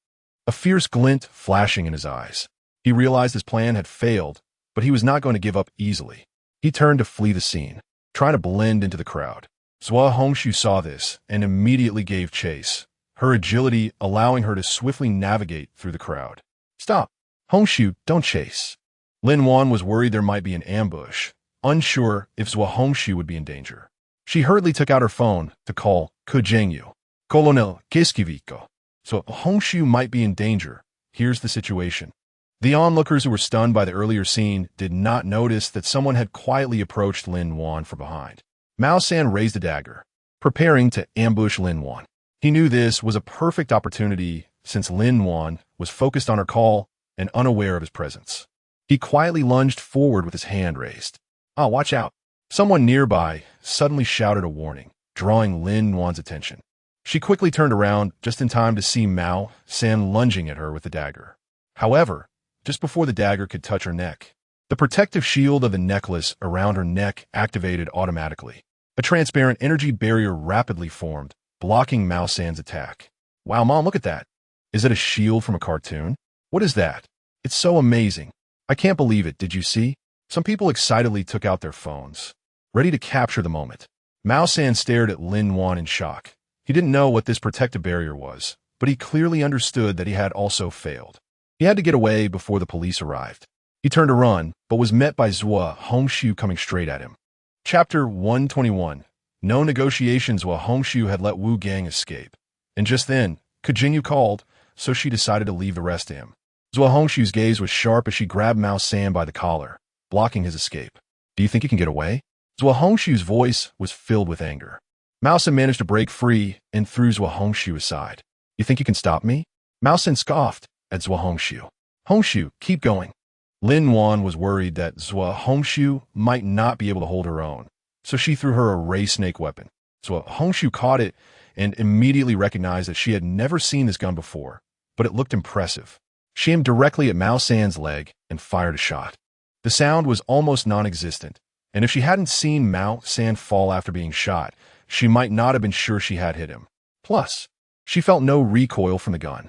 a fierce glint flashing in his eyes. He realized his plan had failed, but he was not going to give up easily. He turned to flee the scene, trying to blend into the crowd. Zhuo Hongshu saw this and immediately gave chase, her agility allowing her to swiftly navigate through the crowd. Stop! Hongshu, don't chase. Lin Wan was worried there might be an ambush, unsure if Zhuo Hongshu would be in danger. She hurriedly took out her phone to call Ke Zhengyu. Colonel Kiskiviko. So Hongshu might be in danger. Here's the situation. The onlookers who were stunned by the earlier scene did not notice that someone had quietly approached Lin Wan from behind. Mao San raised a dagger, preparing to ambush Lin Wan. He knew this was a perfect opportunity since Lin Wan was focused on her call and unaware of his presence. He quietly lunged forward with his hand raised. Watch out. Someone nearby suddenly shouted a warning, drawing Lin Wan's attention. She quickly turned around just in time to see Mao San lunging at her with the dagger. However, just before the dagger could touch her neck, the protective shield of the necklace around her neck activated automatically. A transparent energy barrier rapidly formed, blocking Mao San's attack. Wow, Mom, look at that. Is it a shield from a cartoon? What is that? It's so amazing. I can't believe it, did you see? Some people excitedly took out their phones, ready to capture the moment. Mao San stared at Lin Wan in shock. He didn't know what this protective barrier was, but he clearly understood that he had also failed. He had to get away before the police arrived. He turned to run, but was met by Zhuo Hongshu coming straight at him. Chapter 121. No negotiations. Zhuo Hongshu had let Wu Gang escape. And just then, Ke Zhengyu called, so she decided to leave the rest to him. Zhuo Hongshu's gaze was sharp as she grabbed Mao San by the collar, blocking his escape. Do you think you can get away? Zhuo Hongshu's voice was filled with anger. Mao San managed to break free and threw Zhuo Hongshu aside. You think you can stop me? Mao San scoffed at Zhuo Hongshu. Hongshu, keep going. Lin Wan was worried that Zhuo Hongshu might not be able to hold her own, so she threw her a ray snake weapon. Zhuo Hongshu caught it and immediately recognized that she had never seen this gun before, but it looked impressive. She aimed directly at Mao San's leg and fired a shot. The sound was almost non-existent, and if she hadn't seen Mao San fall after being shot, she might not have been sure she had hit him. Plus, she felt no recoil from the gun.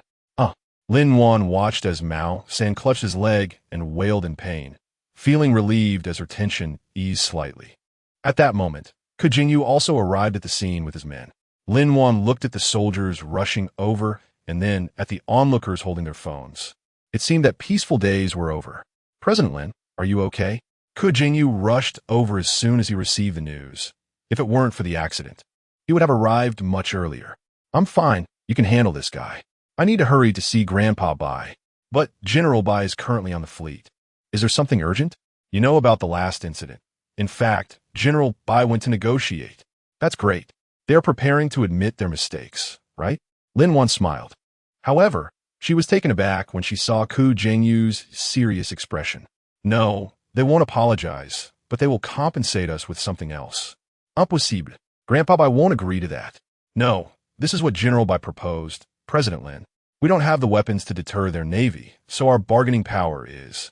Lin Wan watched as Mao San clutched his leg and wailed in pain, feeling relieved as her tension eased slightly. At that moment, Ke Zhengyu also arrived at the scene with his men. Lin Wan looked at the soldiers rushing over and then at the onlookers holding their phones. It seemed that peaceful days were over. President Lin, are you okay? Ke Zhengyu rushed over as soon as he received the news. If it weren't for the accident, he would have arrived much earlier. I'm fine. You can handle this guy. I need to hurry to see Grandpa Bai, but General Bai is currently on the fleet. Is there something urgent? You know about the last incident. In fact, General Bai went to negotiate. That's great. They are preparing to admit their mistakes, right? Lin Wan smiled. However, she was taken aback when she saw Ke Zhengyu's serious expression. No, they won't apologize, but they will compensate us with something else. Impossible. Grandpa Bai won't agree to that. No, this is what General Bai proposed. President Lin, we don't have the weapons to deter their navy, so our bargaining power is.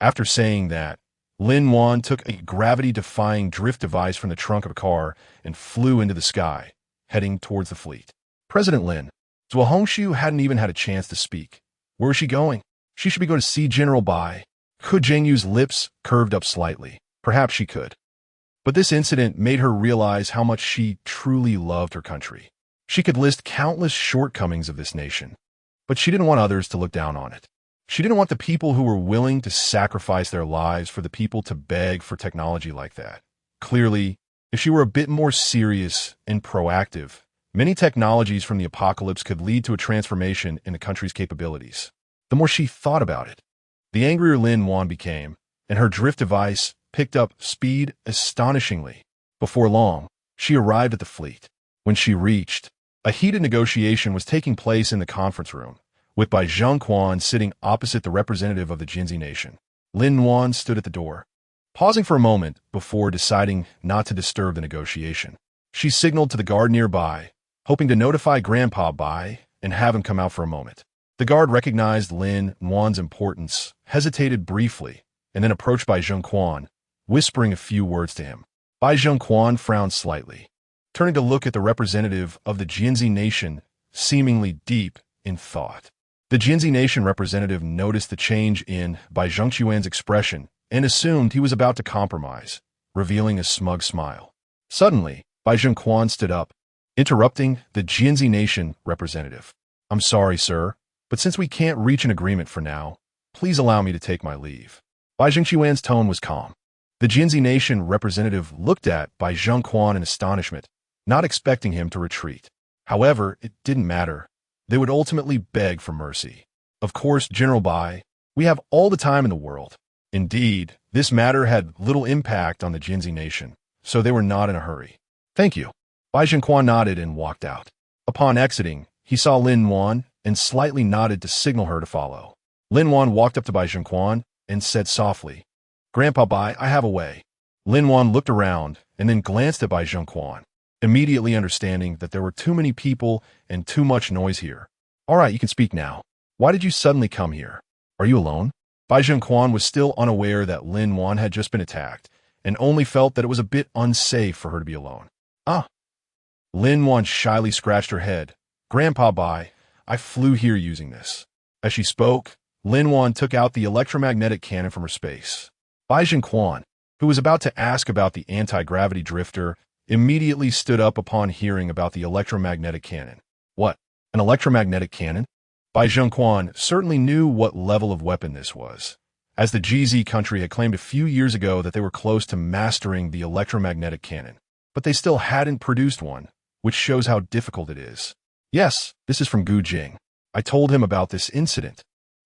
After saying that, Lin Wan took a gravity-defying drift device from the trunk of a car and flew into the sky, heading towards the fleet. President Lin, Zhuo Hongshu hadn't even had a chance to speak. Where is she going? She should be going to see General Bai. Ke Zhengyu's lips curved up slightly. Perhaps she could. But this incident made her realize how much she truly loved her country. She could list countless shortcomings of this nation, but she didn't want others to look down on it. She didn't want the people who were willing to sacrifice their lives for the people to beg for technology like that. Clearly, if she were a bit more serious and proactive, many technologies from the apocalypse could lead to a transformation in the country's capabilities. The more she thought about it, the angrier Lin Wan became, and her drift device picked up speed astonishingly. Before long, she arrived at the fleet. When she reached, a heated negotiation was taking place in the conference room, with Bai Zhengquan sitting opposite the representative of the Jinzi nation. Lin Wan stood at the door, pausing for a moment before deciding not to disturb the negotiation. She signaled to the guard nearby, hoping to notify Grandpa Bai and have him come out for a moment. The guard recognized Lin Wan's importance, hesitated briefly, and then approached Bai Zhengquan, whispering a few words to him. Bai Zhengquan frowned slightly, turning to look at the representative of the Jinzi nation, seemingly deep in thought. The Jinzi nation representative noticed the change in Bai Zhengquan's expression and assumed he was about to compromise, revealing a smug smile. Suddenly, Bai Zhengquan stood up, interrupting the Jinzi nation representative. "I'm sorry, sir, but since we can't reach an agreement for now, please allow me to take my leave." Bai Zhengquan's tone was calm. The Jinzi nation representative looked at Bai Zhengquan in astonishment, not expecting him to retreat. However, it didn't matter. They would ultimately beg for mercy. "Of course, General Bai, we have all the time in the world." Indeed, this matter had little impact on the Jinzi nation, so they were not in a hurry. "Thank you." Bai Zhengquan nodded and walked out. Upon exiting, he saw Lin Wan and slightly nodded to signal her to follow. Lin Wan walked up to Bai Zhengquan and said softly, "Grandpa Bai, I have a way." Lin Wan looked around and then glanced at Bai Zhengquan, immediately understanding that there were too many people and too much noise here. "All right, you can speak now. Why did you suddenly come here? Are you alone?" Bai Zhengquan was still unaware that Lin Wan had just been attacked, and only felt that it was a bit unsafe for her to be alone. "Ah." Lin Wan shyly scratched her head. "Grandpa Bai, I flew here using this." As she spoke, Lin Wan took out the electromagnetic cannon from her space. Bai Zhengquan, who was about to ask about the anti-gravity drifter, immediately stood up upon hearing about the electromagnetic cannon. "What? An electromagnetic cannon?" Bai Zhengquan certainly knew what level of weapon this was, as the GZ country had claimed a few years ago that they were close to mastering the electromagnetic cannon, but they still hadn't produced one, which shows how difficult it is. "Yes, this is from Gu Jing. I told him about this incident,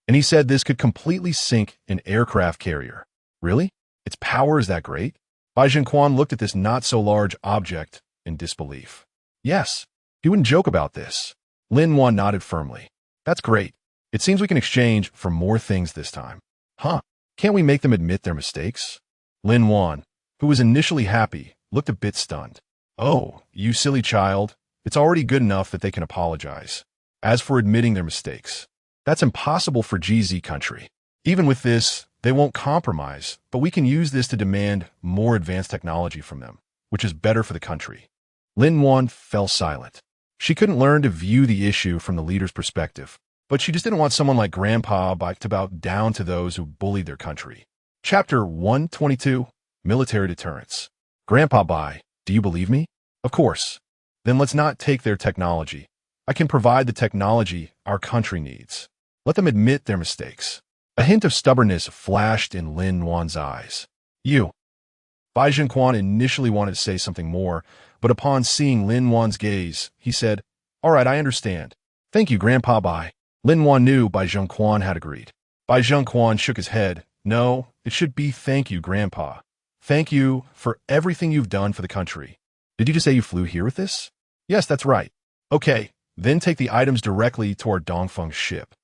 and he said this could completely sink an aircraft carrier." "Really? Its power is that great?" Bai Zhengquan looked at this not-so-large object in disbelief. "Yes, he wouldn't joke about this." Lin Wan nodded firmly. "That's great. It seems we can exchange for more things this time." "Huh? Can't we make them admit their mistakes?" Lin Wan, who was initially happy, looked a bit stunned. "Oh, you silly child. It's already good enough that they can apologize. As for admitting their mistakes, that's impossible for GZ country. Even with this, they won't compromise, but we can use this to demand more advanced technology from them, which is better for the country." Lin Wan fell silent. She couldn't learn to view the issue from the leader's perspective, but she just didn't want someone like Grandpa Bai to bow down to those who bullied their country. Chapter 122, Military Deterrence. "Grandpa Bai, do you believe me?" "Of course." "Then let's not take their technology. I can provide the technology our country needs. Let them admit their mistakes." A hint of stubbornness flashed in Lin Wan's eyes. "You." Bai Zhengquan initially wanted to say something more, but upon seeing Lin Wan's gaze, he said, "All right, I understand. Thank you, Grandpa Bai." Lin Wan knew Bai Zhengquan had agreed. Bai Zhengquan shook his head. "No, it should be thank you, Grandpa. Thank you for everything you've done for the country." "Did you just say you flew here with this?" "Yes, that's right." "Okay, then take the items directly to our Dongfeng ship.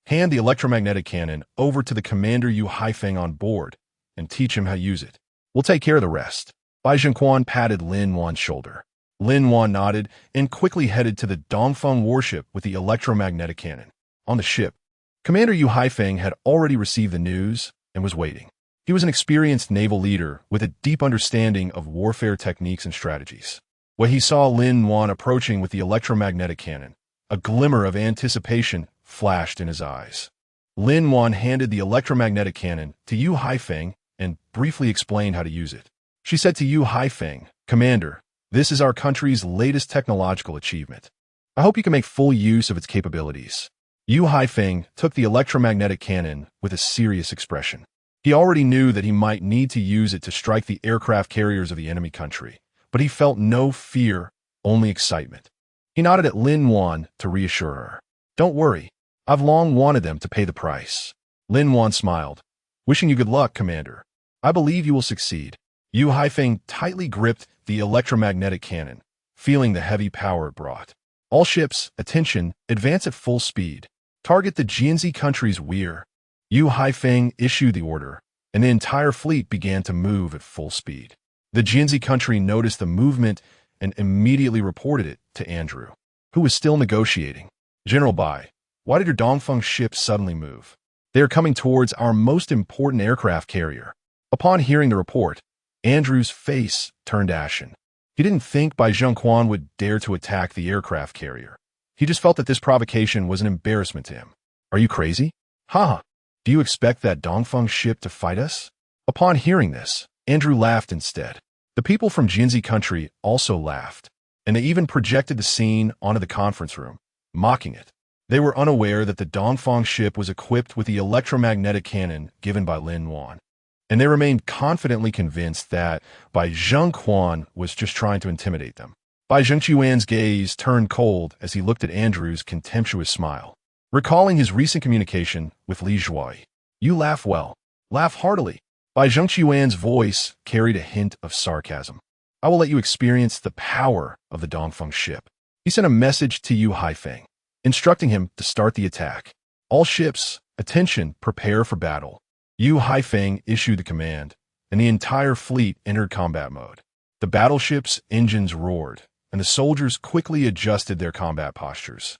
Hand the electromagnetic cannon over to the Commander Yu Haifeng on board and teach him how to use it. We'll take care of the rest." Bai Zhengquan patted Lin Wan's shoulder. Lin Wan nodded and quickly headed to the Dongfeng warship with the electromagnetic cannon. On the ship, Commander Yu Haifeng had already received the news and was waiting. He was an experienced naval leader with a deep understanding of warfare techniques and strategies. When he saw Lin Wan approaching with the electromagnetic cannon, a glimmer of anticipation flashed in his eyes. Lin Wan handed the electromagnetic cannon to Yu Haifeng and briefly explained how to use it. She said to Yu Haifeng, "Commander, this is our country's latest technological achievement. I hope you can make full use of its capabilities." Yu Haifeng took the electromagnetic cannon with a serious expression. He already knew that he might need to use it to strike the aircraft carriers of the enemy country, but he felt no fear, only excitement. He nodded at Lin Wan to reassure her. "Don't worry. I've long wanted them to pay the price." Lin Wan smiled. "Wishing you good luck, Commander. I believe you will succeed." Yu Haifeng tightly gripped the electromagnetic cannon, feeling the heavy power it brought. "All ships, attention, advance at full speed. Target the Jianzi country's Weir. Yu Haifeng issued the order, and the entire fleet began to move at full speed. The Jianzi country noticed the movement and immediately reported it to Andrew, who was still negotiating. General Bai, why did your Dongfeng ship suddenly move? They are coming towards our most important aircraft carrier. Upon hearing the report, Andrew's face turned ashen. He didn't think Bai Zhengquan would dare to attack the aircraft carrier. He just felt that this provocation was an embarrassment to him. Are you crazy? Ha! Do you expect that Dongfeng ship to fight us? Upon hearing this, Andrew laughed instead. The people from Jianzi country also laughed, and they even projected the scene onto the conference room, mocking it. They were unaware that the Dongfeng ship was equipped with the electromagnetic cannon given by Lin Wan, and they remained confidently convinced that Bai Zhengquan was just trying to intimidate them. Bai Zhengquan's gaze turned cold as he looked at Andrew's contemptuous smile. Recalling his recent communication with Li Zhuai, you laugh well. Laugh heartily. Bai Zhengquan's voice carried a hint of sarcasm. I will let you experience the power of the Dongfeng ship. He sent a message to Yu Haifeng, instructing him to start the attack. All ships, attention, prepare for battle. Yu Haifeng issued the command, and the entire fleet entered combat mode. The battleship's engines roared, and the soldiers quickly adjusted their combat postures,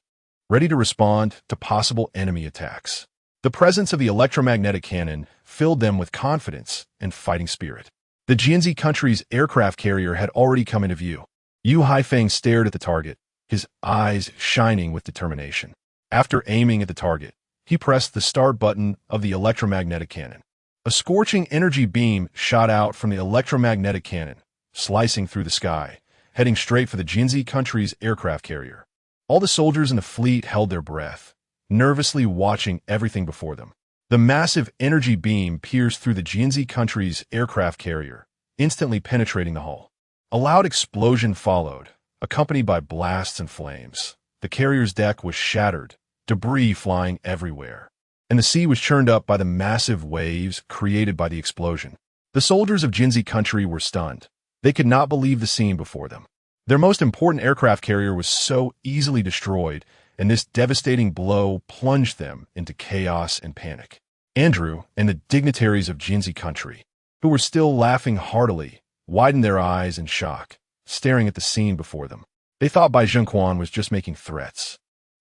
ready to respond to possible enemy attacks. The presence of the electromagnetic cannon filled them with confidence and fighting spirit. The Jianzi country's aircraft carrier had already come into view. Yu Haifeng stared at the target, his eyes shining with determination. After aiming at the target, he pressed the start button of the electromagnetic cannon. A scorching energy beam shot out from the electromagnetic cannon, slicing through the sky, heading straight for the Jianzi country's aircraft carrier. All the soldiers in the fleet held their breath, nervously watching everything before them. The massive energy beam pierced through the Jianzi country's aircraft carrier, instantly penetrating the hull. A loud explosion followed, accompanied by blasts and flames. The carrier's deck was shattered, debris flying everywhere, and the sea was churned up by the massive waves created by the explosion. The soldiers of Jianzi country were stunned. They could not believe the scene before them. Their most important aircraft carrier was so easily destroyed, and this devastating blow plunged them into chaos and panic. Andrew and the dignitaries of Jianzi country, who were still laughing heartily, widened their eyes in shock, staring at the scene before them. They thought Bai Zhengquan was just making threats,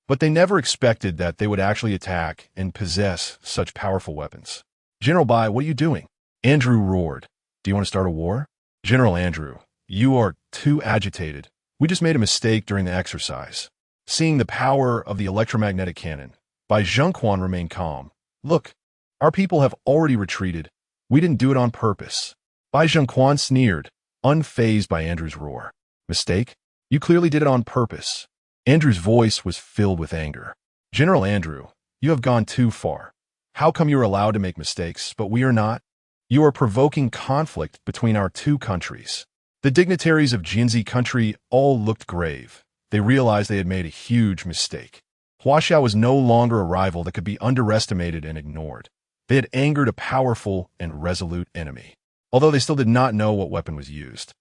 but they never expected that they would actually attack and possess such powerful weapons. General Bai, what are you doing? Andrew roared. Do you want to start a war? General Andrew, you are too agitated. We just made a mistake during the exercise. Seeing the power of the electromagnetic cannon, Bai Zhengquan remained calm. Look, our people have already retreated. We didn't do it on purpose. Bai Zhengquan sneered, unfazed by Andrew's roar. Mistake? You clearly did it on purpose. Andrew's voice was filled with anger. General Andrew, you have gone too far. How come you are allowed to make mistakes, but we are not? You are provoking conflict between our two countries. The dignitaries of Jianzi country all looked grave. They realized they had made a huge mistake. Huaxia was no longer a rival that could be underestimated and ignored. They had angered a powerful and resolute enemy, although they still did not know what weapon was used.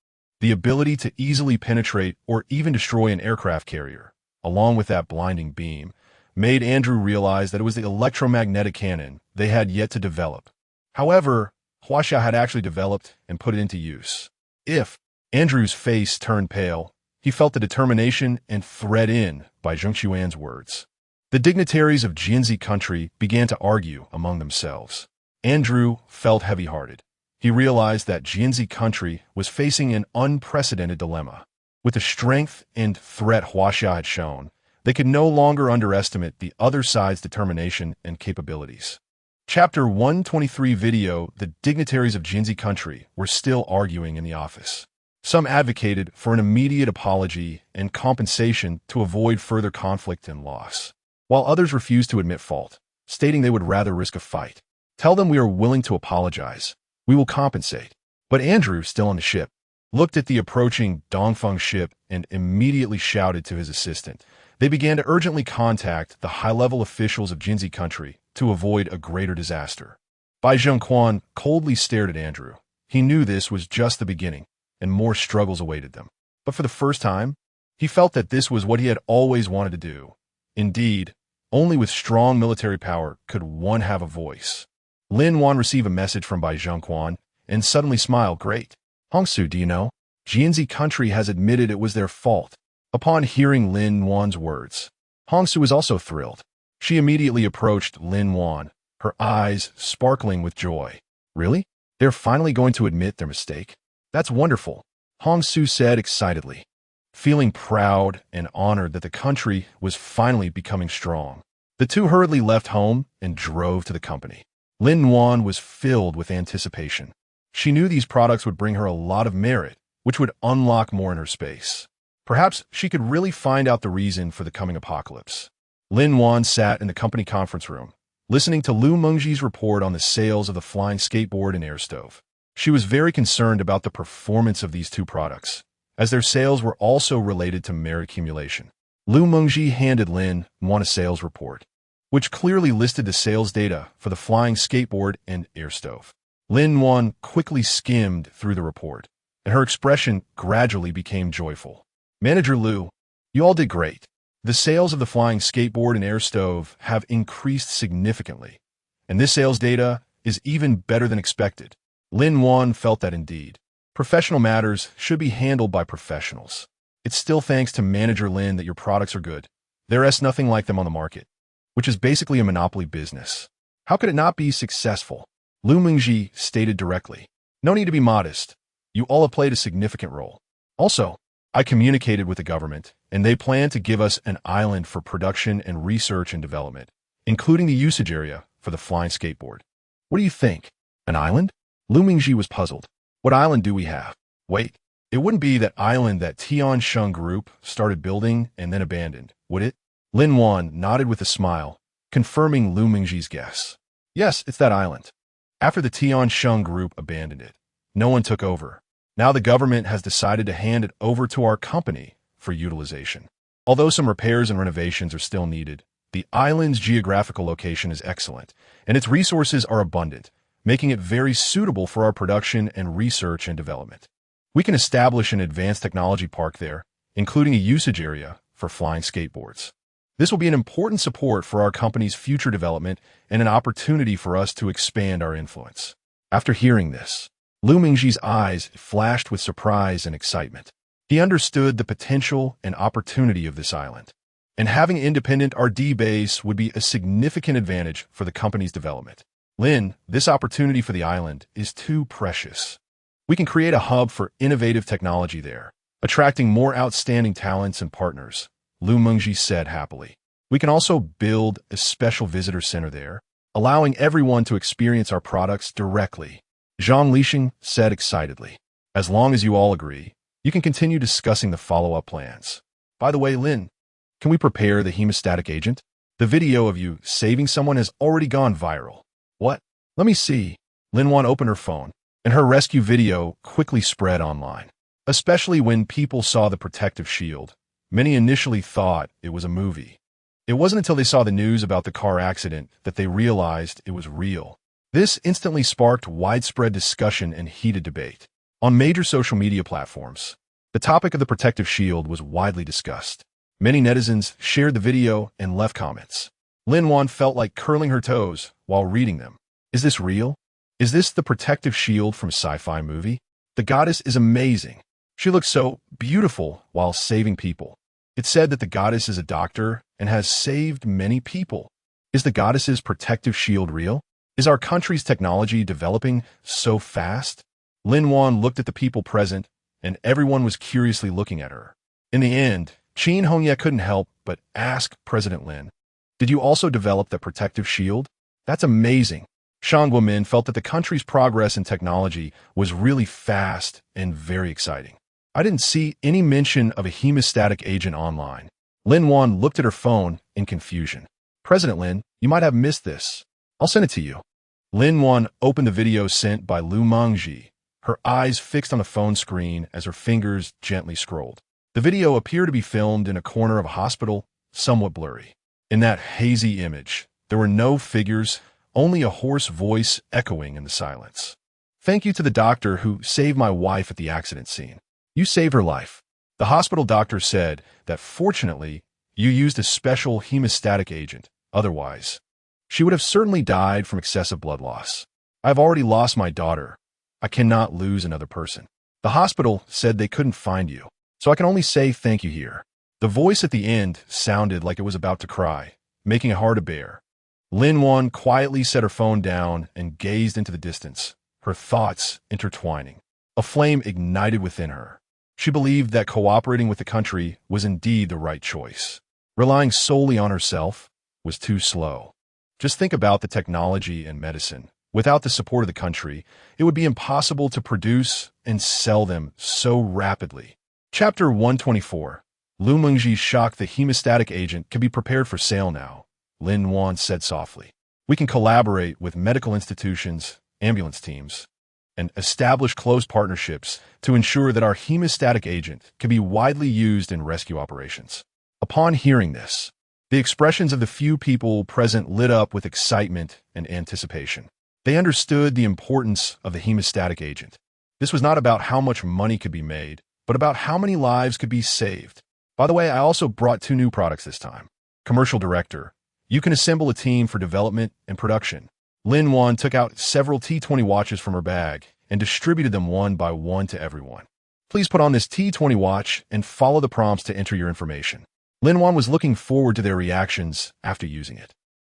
The ability to easily penetrate or even destroy an aircraft carrier, along with that blinding beam, made Andrew realize that it was the electromagnetic cannon they had yet to develop. However, Huaxia had actually developed and put it into use. Andrew's face turned pale, he felt the determination and threat in Bai Zhengquan's words. The dignitaries of Jianzi country began to argue among themselves. Andrew felt heavy-hearted. He realized that Jianzi country was facing an unprecedented dilemma. With the strength and threat Huaxia had shown, they could no longer underestimate the other side's determination and capabilities. Chapter 123 video, the dignitaries of Jianzi country were still arguing in the office. Some advocated for an immediate apology and compensation to avoid further conflict and loss, while others refused to admit fault, stating they would rather risk a fight. Tell them we are willing to apologize. We will compensate. But Andrew, still on the ship, looked at the approaching Dongfeng ship and immediately shouted to his assistant. They began to urgently contact the high-level officials of Jianzi country to avoid a greater disaster. Bai Zhengquan coldly stared at Andrew. He knew this was just the beginning, and more struggles awaited them. But for the first time, he felt that this was what he had always wanted to do. Indeed, Only with strong military power could one have a voice. Lin Wan received a message from Bai Zhongquan and suddenly smiled. Great. Hongsu, do you know? Jianzi country has admitted it was their fault. Upon hearing Lin Wan's words, Hongsu was also thrilled. She immediately approached Lin Wan, her eyes sparkling with joy. Really? They're finally going to admit their mistake? That's wonderful, Hongsu said excitedly, feeling proud and honored that the country was finally becoming strong. The two hurriedly left home and drove to the company. Lin Wan was filled with anticipation. She knew these products would bring her a lot of merit, which would unlock more in her space. Perhaps she could really find out the reason for the coming apocalypse. Lin Wan sat in the company conference room, listening to Lu Mengji's report on the sales of the flying skateboard and air stove. She was very concerned about the performance of these two products, as their sales were also related to merit accumulation. Lu Mengji handed Lin Wan a sales report, which clearly listed the sales data for the flying skateboard and air stove. Lin Wan quickly skimmed through the report, and her expression gradually became joyful. Manager Lu, you all did great. The sales of the flying skateboard and air stove have increased significantly, and this sales data is even better than expected. Lin Wan felt that indeed, professional matters should be handled by professionals. It's still thanks to Manager Lin that your products are good. There is nothing like them on the market, which is basically a monopoly business. How could it not be successful? Lu Mengji stated directly. No need to be modest. You all have played a significant role. Also, I communicated with the government, and they plan to give us an island for production and research and development, including the usage area for the flying skateboard. What do you think? An island? Lu Mengji was puzzled. What island do we have? Wait, it wouldn't be that island that Tiansheng Group started building and then abandoned, would it? Lin Wan nodded with a smile, confirming Lu Mengji's guess. Yes, it's that island. After the Tiansheng Group abandoned it, no one took over. Now the government has decided to hand it over to our company for utilization. Although some repairs and renovations are still needed, the island's geographical location is excellent, and its resources are abundant, making it very suitable for our production and research and development. We can establish an advanced technology park there, including a usage area for flying skateboards. This will be an important support for our company's future development and an opportunity for us to expand our influence. After hearing this, Lu Mengji's eyes flashed with surprise and excitement. He understood the potential and opportunity of this island, and having an independent R&D base would be a significant advantage for the company's development. Lin, this opportunity for the island is too precious. We can create a hub for innovative technology there, attracting more outstanding talents and partners, Lu Mengji said happily. We can also build a special visitor center there, allowing everyone to experience our products directly, Zhang Lixing said excitedly. As long as you all agree, you can continue discussing the follow-up plans. By the way, Lin, can we prepare the hemostatic agent? The video of you saving someone has already gone viral. What? Let me see. Lin Wan opened her phone, and her rescue video quickly spread online. Especially when people saw the protective shield, many initially thought it was a movie. It wasn't until they saw the news about the car accident that they realized it was real. This instantly sparked widespread discussion and heated debate. On major social media platforms, the topic of the protective shield was widely discussed. Many netizens shared the video and left comments. Lin Wan felt like curling her toes while reading them. Is this real? Is this the protective shield from a sci-fi movie? The goddess is amazing. She looks so beautiful while saving people. It's said that the goddess is a doctor and has saved many people. Is the goddess's protective shield real? Is our country's technology developing so fast? Lin Wan looked at the people present, and everyone was curiously looking at her. In the end, Qin Hongye couldn't help but ask President Lin, "Did you also develop the protective shield?" That's amazing. Shang Guomin felt that the country's progress in technology was really fast and very exciting. I didn't see any mention of a hemostatic agent online. Lin Wan looked at her phone in confusion. President Lin, you might have missed this. I'll send it to you. Lin Wan opened the video sent by Lu Mengji, her eyes fixed on the phone screen as her fingers gently scrolled. The video appeared to be filmed in a corner of a hospital, somewhat blurry. In that hazy image, there were no figures, only a hoarse voice echoing in the silence. Thank you to the doctor who saved my wife at the accident scene. You saved her life. The hospital doctor said that fortunately, you used a special hemostatic agent Otherwise, she would have certainly died from excessive blood loss. I've already lost my daughter. I cannot lose another person. The hospital said they couldn't find you, so I can only say thank you here. The voice at the end sounded like it was about to cry, making it hard to bear. Lin-Wan quietly set her phone down and gazed into the distance, her thoughts intertwining. A flame ignited within her. She believed that cooperating with the country was indeed the right choice. Relying solely on herself was too slow. Just think about the technology and medicine. Without the support of the country, it would be impossible to produce and sell them so rapidly. Chapter 124. Lu Mengji shocked the hemostatic agent can be prepared for sale now, Lin-Wan said softly. We can collaborate with medical institutions, ambulance teams, and establish close partnerships to ensure that our hemostatic agent can be widely used in rescue operations. Upon hearing this, the expressions of the few people present lit up with excitement and anticipation. They understood the importance of the hemostatic agent. This was not about how much money could be made, but about how many lives could be saved. By the way, I also brought 2 new products this time. Commercial Director, you can assemble a team for development and production. Lin-Wan took out several T20 watches from her bag and distributed them one by one to everyone. Please put on this T20 watch and follow the prompts to enter your information. Lin-Wan was looking forward to their reactions after using it.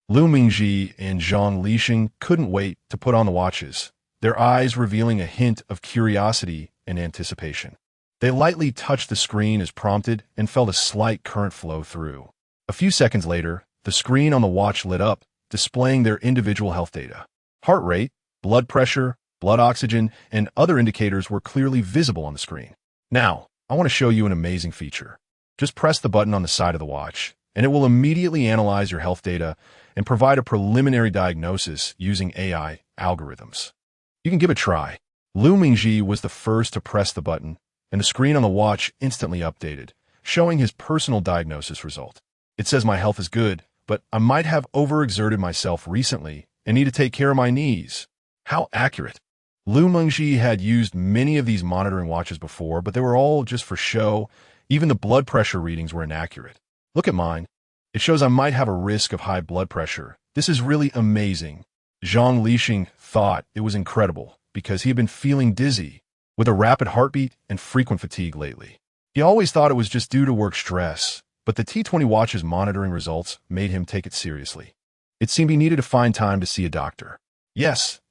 Lu Mengji and Zhang Lixing couldn't wait to put on the watches, their eyes revealing a hint of curiosity and anticipation. They lightly touched the screen as prompted and felt a slight current flow through. A few seconds later, the screen on the watch lit up, displaying their individual health data. Heart rate, blood pressure, blood oxygen, and other indicators were clearly visible on the screen. Now, I want to show you an amazing feature. Just press the button on the side of the watch, and it will immediately analyze your health data and provide a preliminary diagnosis using AI algorithms. You can give it a try. Lu Mengji was the first to press the button, and the screen on the watch instantly updated, showing his personal diagnosis result. It says my health is good, but I might have overexerted myself recently and need to take care of my knees. How accurate. Lu Mengji had used many of these monitoring watches before, but they were all just for show. Even the blood pressure readings were inaccurate. Look at mine. It shows I might have a risk of high blood pressure. This is really amazing. Zhang Lixing thought it was incredible because he had been feeling dizzy, with a rapid heartbeat and frequent fatigue lately. He always thought it was just due to work stress, but the T20 watch's monitoring results made him take it seriously. It seemed he needed to find time to see a doctor. Yes,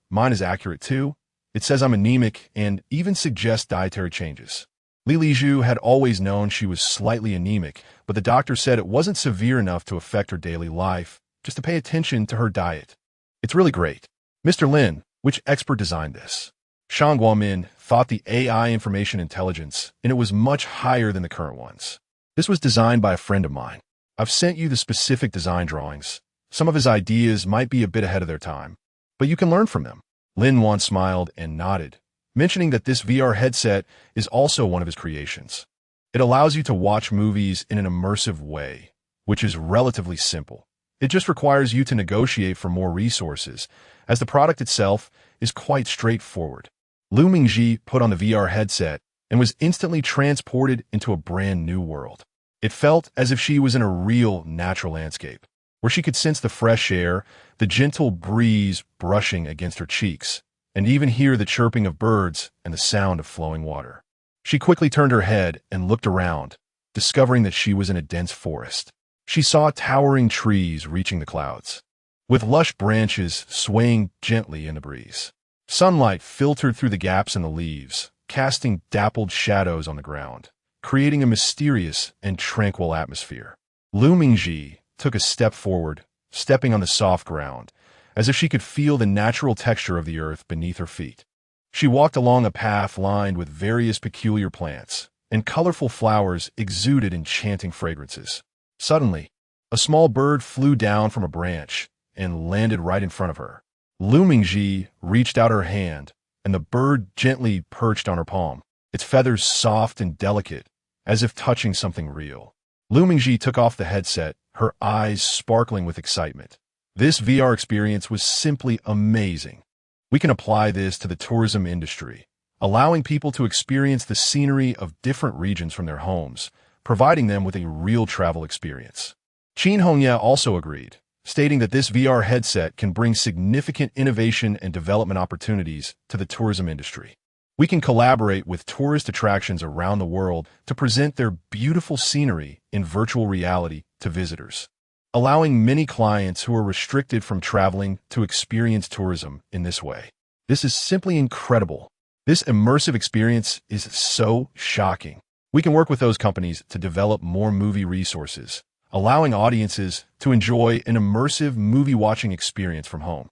mine is accurate too. It says I'm anemic and even suggests dietary changes. Li Lizhu had always known she was slightly anemic, but the doctor said it wasn't severe enough to affect her daily life, just to pay attention to her diet. It's really great. Mr. Lin, which expert designed this? Shang Guomin thought the AI information intelligence, and it was much higher than the current ones. This was designed by a friend of mine. I've sent you the specific design drawings. Some of his ideas might be a bit ahead of their time, but you can learn from them. Lin-Wan smiled and nodded, mentioning that this VR headset is also one of his creations. It allows you to watch movies in an immersive way, which is relatively simple. It just requires you to negotiate for more resources, as the product itself is quite straightforward. Lu Mengji put on the VR headset and was instantly transported into a brand new world. It felt as if she was in a real natural landscape, where she could sense the fresh air, the gentle breeze brushing against her cheeks, and even hear the chirping of birds and the sound of flowing water. She quickly turned her head and looked around, discovering that she was in a dense forest. She saw towering trees reaching the clouds, with lush branches swaying gently in the breeze. Sunlight filtered through the gaps in the leaves, casting dappled shadows on the ground, creating a mysterious and tranquil atmosphere. Lu Mengji took a step forward, stepping on the soft ground, as if she could feel the natural texture of the earth beneath her feet. She walked along a path lined with various peculiar plants, and colorful flowers exuded enchanting fragrances. Suddenly, a small bird flew down from a branch and landed right in front of her. Lu Mengji reached out her hand, and the bird gently perched on her palm, its feathers soft and delicate, as if touching something real. Lu Mengji took off the headset, her eyes sparkling with excitement. This VR experience was simply amazing. We can apply this to the tourism industry, allowing people to experience the scenery of different regions from their homes, providing them with a real travel experience. Chen Hongya also agreed, stating that this VR headset can bring significant innovation and development opportunities to the tourism industry. We can collaborate with tourist attractions around the world to present their beautiful scenery in virtual reality to visitors, allowing many clients who are restricted from traveling to experience tourism in this way. This is simply incredible. This immersive experience is so shocking. We can work with those companies to develop more movie resources, allowing audiences to enjoy an immersive movie-watching experience from home.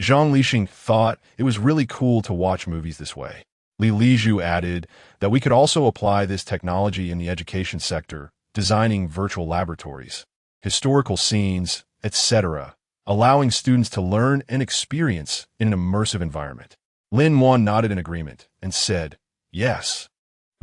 Zhang Lixing thought it was really cool to watch movies this way. Li Lizhu added that we could also apply this technology in the education sector, designing virtual laboratories, historical scenes, etc., allowing students to learn and experience in an immersive environment. Lin Wan nodded in agreement and said, "Yes.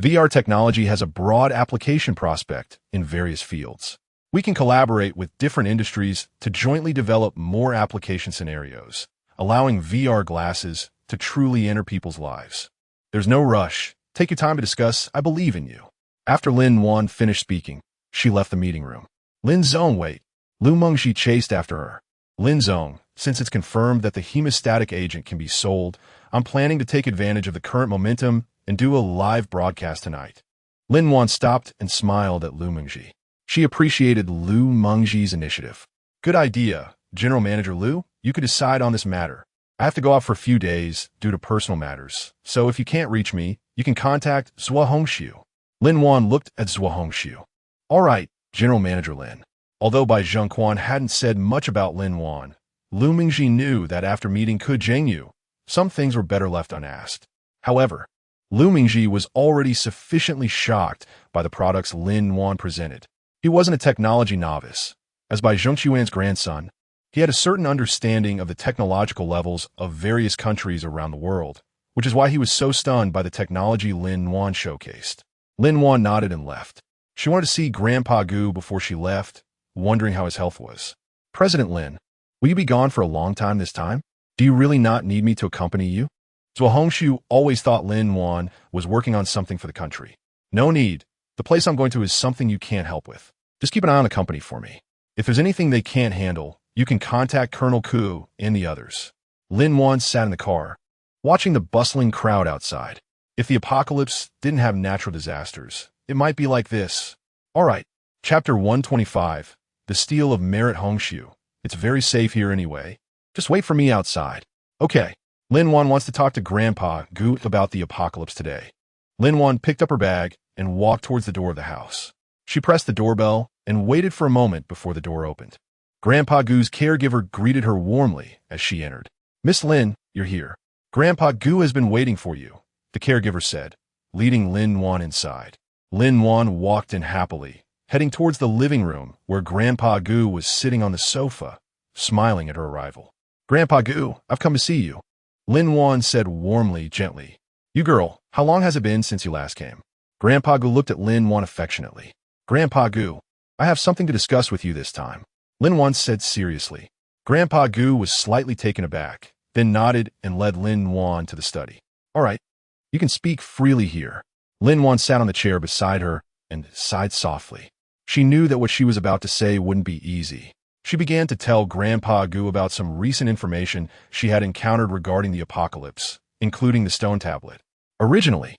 VR technology has a broad application prospect in various fields. We can collaborate with different industries to jointly develop more application scenarios, allowing VR glasses to truly enter people's lives. There's no rush. Take your time to discuss. I believe in you." After Lin Wan finished speaking, she left the meeting room. Lin Zong, wait. Lu Mengxi chased after her. Lin Zong, since it's confirmed that the hemostatic agent can be sold, I'm planning to take advantage of the current momentum and do a live broadcast tonight. Lin Wan stopped and smiled at Lu Mengxi. She appreciated Lu Mengxi's initiative. Good idea, General Manager Lu. You could decide on this matter. I have to go out for a few days due to personal matters, so if you can't reach me, you can contact Zhuo Hongxiu. Lin Wan looked at Zhuo Hongxiu. All right, General Manager Lin. Although Bai Zhengquan hadn't said much about Lin Wan, Lu Mengxi knew that after meeting Ke Zhengyu, some things were better left unasked. However, Lu Mengxi was already sufficiently shocked by the products Lin Wan presented. He wasn't a technology novice. As Bai Zhengquan's grandson, he had a certain understanding of the technological levels of various countries around the world, which is why he was so stunned by the technology Lin Wan showcased. Lin Wan nodded and left. She wanted to see Grandpa Gu before she left, wondering how his health was. President Lin, will you be gone for a long time this time? Do you really not need me to accompany you? Zhuo Hongxiu always thought Lin Wan was working on something for the country. No need. The place I'm going to is something you can't help with. Just keep an eye on the company for me. If there's anything they can't handle, you can contact Colonel Ku and the others. Lin Wan sat in the car, watching the bustling crowd outside. If the apocalypse didn't have natural disasters, it might be like this. All right, Chapter 125, The Steal of Merit Hongxiu. It's very safe here anyway. Just wait for me outside. Okay. Lin Wan wants to talk to Grandpa Gu about the apocalypse today. Lin Wan picked up her bag and walked towards the door of the house. She pressed the doorbell and waited for a moment before the door opened. Grandpa Gu's caregiver greeted her warmly as she entered. "Miss Lin, you're here. Grandpa Gu has been waiting for you," the caregiver said, leading Lin Wan inside. Lin Wan walked in happily, heading towards the living room where Grandpa Gu was sitting on the sofa, smiling at her arrival. "Grandpa Gu, I've come to see you," Lin Wan said warmly, gently. "You girl, how long has it been since you last came?" Grandpa Gu looked at Lin Wan affectionately. "Grandpa Gu, I have something to discuss with you this time," Lin Wan said seriously. Grandpa Gu was slightly taken aback, then nodded and led Lin Wan to the study. "All right, you can speak freely here." Lin Wan sat on the chair beside her and sighed softly. She knew that what she was about to say wouldn't be easy. She began to tell Grandpa Gu about some recent information she had encountered regarding the apocalypse, including the stone tablet. Originally,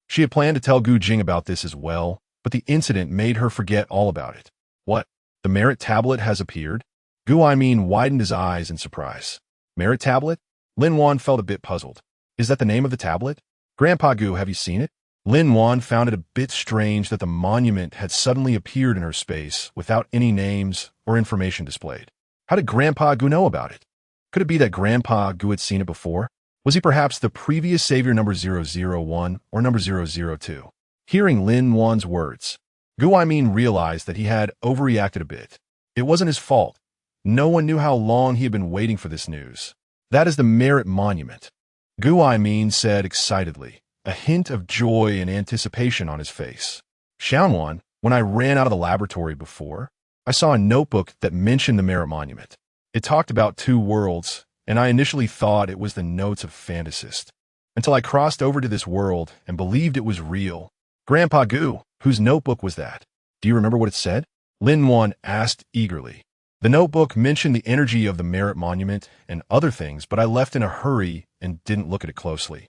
she had planned to tell Gu Jing about this as well, but the incident made her forget all about it. "What? The merit tablet has appeared?" Gu Aimin widened his eyes in surprise. "Merit tablet?" Lin Wan felt a bit puzzled. "Is that the name of the tablet? Grandpa Gu, have you seen it?" Lin Wan found it a bit strange that the monument had suddenly appeared in her space without any names or information displayed. How did Grandpa Gu know about it? Could it be that Grandpa Gu had seen it before? Was he perhaps the previous savior number 001 or number 002? Hearing Lin Wan's words, Gu Aimin realized that he had overreacted a bit. It wasn't his fault. No one knew how long he had been waiting for this news. "That is the Merit Monument," Gu Aimin said excitedly, a hint of joy and anticipation on his face. "Xiaowan, when I ran out of the laboratory before, I saw a notebook that mentioned the Merit Monument. It talked about two worlds, and I initially thought it was the notes of fantasist, until I crossed over to this world and believed it was real." "Grandpa Gu, whose notebook was that? Do you remember what it said?" Lin-Wan asked eagerly. The notebook mentioned the energy of the merit monument and other things, but I left in a hurry and didn't look at it closely.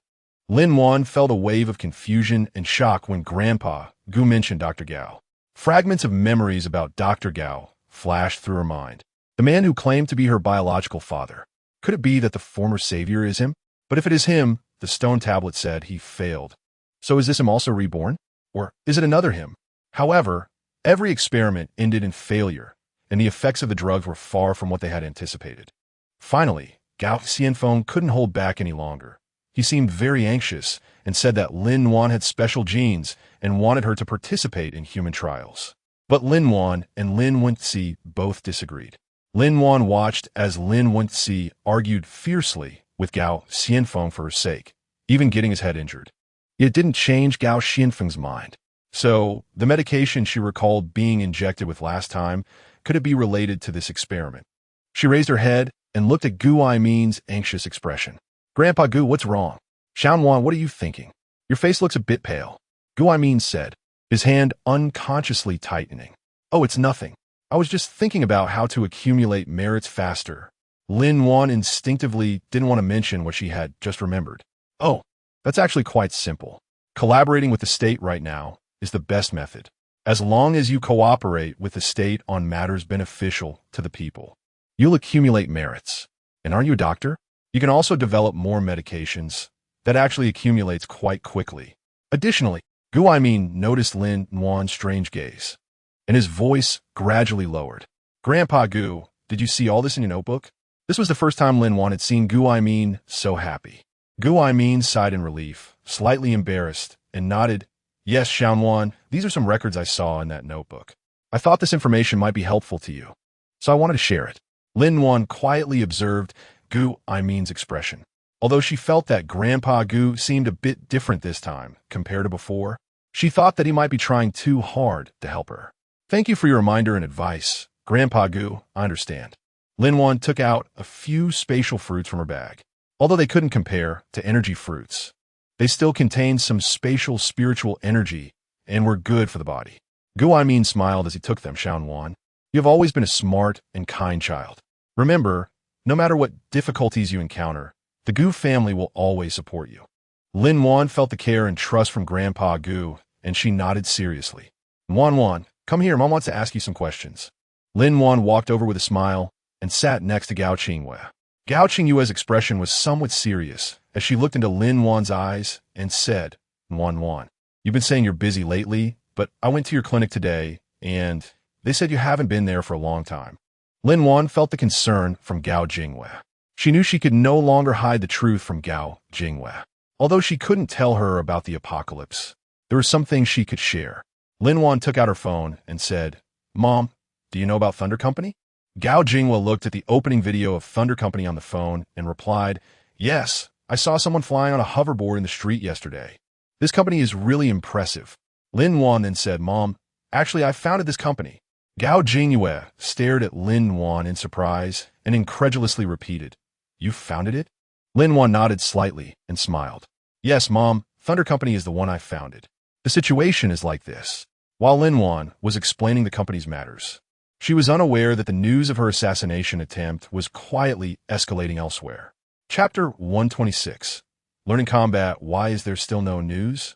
Lin-Wan felt a wave of confusion and shock when Grandpa Gu mentioned Dr. Gao. Fragments of memories about Dr. Gao flashed through her mind. The man who claimed to be her biological father. Could it be that the former savior is him? But if it is him, the stone tablet said he failed. So is this him also reborn? Or is it another him? However, every experiment ended in failure, and the effects of the drugs were far from what they had anticipated. Finally, Gao Xianfeng couldn't hold back any longer. He seemed very anxious and said that Lin-Wan had special genes and wanted her to participate in human trials. But Lin-Wan and Lin Wenci both disagreed. Lin-Wan watched as Lin Wenci argued fiercely with Gao Xianfeng for her sake, even getting his head injured. It didn't change Gao Xianfeng's mind. So, the medication she recalled being injected with last time, could it be related to this experiment? She raised her head and looked at Gu Aimin's anxious expression. Grandpa Gu, what's wrong? Xianwan, what are you thinking? Your face looks a bit pale. Gu Aimin said, his hand unconsciously tightening. Oh, it's nothing. I was just thinking about how to accumulate merits faster. Lin-Wan instinctively didn't want to mention what she had just remembered. Oh, that's actually quite simple. Collaborating with the state right now is the best method, as long as you cooperate with the state on matters beneficial to the people. You'll accumulate merits. And are you a doctor? You can also develop more medications. That actually accumulates quite quickly. Additionally, Gu Aimin noticed Lin-Wan's strange gaze, and his voice gradually lowered. Grandpa Gu, did you see all this in your notebook? This was the first time Lin-Wan had seen Gu Aimin so happy. Gu Aimin sighed in relief, slightly embarrassed, and nodded. Yes, Xianwan, these are some records I saw in that notebook. I thought this information might be helpful to you, so I wanted to share it. Lin-Wan quietly observed Gu Aimin's expression. Although she felt that Grandpa Gu seemed a bit different this time compared to before, she thought that he might be trying too hard to help her. Thank you for your reminder and advice, Grandpa Gu, I understand. Lin-Wan took out a few spatial fruits from her bag. Although they couldn't compare to energy fruits, they still contained some spatial spiritual energy and were good for the body. Gu Aimin smiled as he took them. Xianwan, you have always been a smart and kind child. Remember, no matter what difficulties you encounter, the Gu family will always support you. Lin-Wan felt the care and trust from Grandpa Gu, and she nodded seriously. Wan, come here, Mom wants to ask you some questions. Lin-Wan walked over with a smile and sat next to Gao Qingyue. Gao Qingyue's expression was somewhat serious as she looked into Lin-Wan's eyes and said, Wan, you've been saying you're busy lately, but I went to your clinic today, and they said you haven't been there for a long time. Lin-Wan felt the concern from Gao Qingyue. She knew she could no longer hide the truth from Gao Qingyue. Although she couldn't tell her about the apocalypse, there were some things she could share. Lin-Wan took out her phone and said, Mom, do you know about Thunder Company? Gao Qingyue looked at the opening video of Thunder Company on the phone and replied, Yes, I saw someone flying on a hoverboard in the street yesterday. This company is really impressive. Lin-Wan then said, Mom, actually I founded this company. Gao Qingyue stared at Lin-Wan in surprise and incredulously repeated, You founded it? Lin-Wan nodded slightly and smiled. Yes, Mom, Thunder Company is the one I founded. The situation is like this. While Lin-Wan was explaining the company's matters, she was unaware that the news of her assassination attempt was quietly escalating elsewhere. Chapter 126. Learning Combat, Why is there still no news?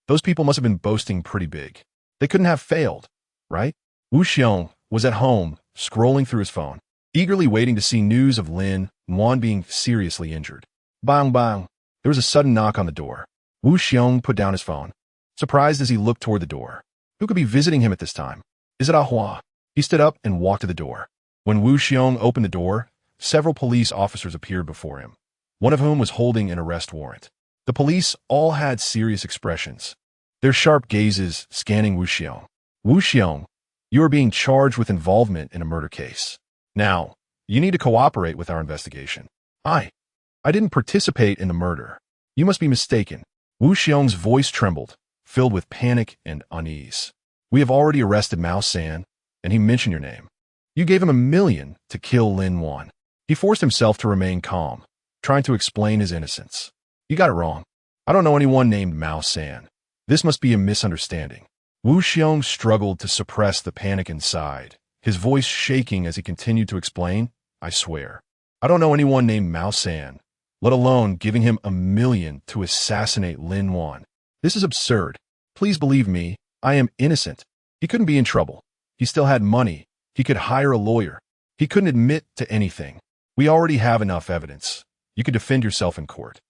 Those people must have been boasting pretty big. They couldn't have failed, right? Wu Xiong was at home, scrolling through his phone, eagerly waiting to see news of Lin-Wan being seriously injured. Bang, bang. There was a sudden knock on the door. Wu Xiong put down his phone, surprised as he looked toward the door. Who could be visiting him at this time? Is it Ahua? He stood up and walked to the door. When Wu Xiong opened the door, several police officers appeared before him, one of whom was holding an arrest warrant. The police all had serious expressions, their sharp gazes scanning Wu Xiong. Wu Xiong, you are being charged with involvement in a murder case. Now, you need to cooperate with our investigation. I didn't participate in the murder. You must be mistaken. Wu Xiong's voice trembled, filled with panic and unease. We have already arrested Mao San, and he mentioned your name. You gave him $1 million to kill Lin-Wan. He forced himself to remain calm, trying to explain his innocence. You got it wrong. I don't know anyone named Mao San. This must be a misunderstanding. Wu Xiong struggled to suppress the panic inside, his voice shaking as he continued to explain, I swear, I don't know anyone named Mao San, let alone giving him $1 million to assassinate Lin Wan. This is absurd. Please believe me, I am innocent. He couldn't be in trouble. He still had money. He could hire a lawyer. He couldn't admit to anything. We already have enough evidence. You could defend yourself in court.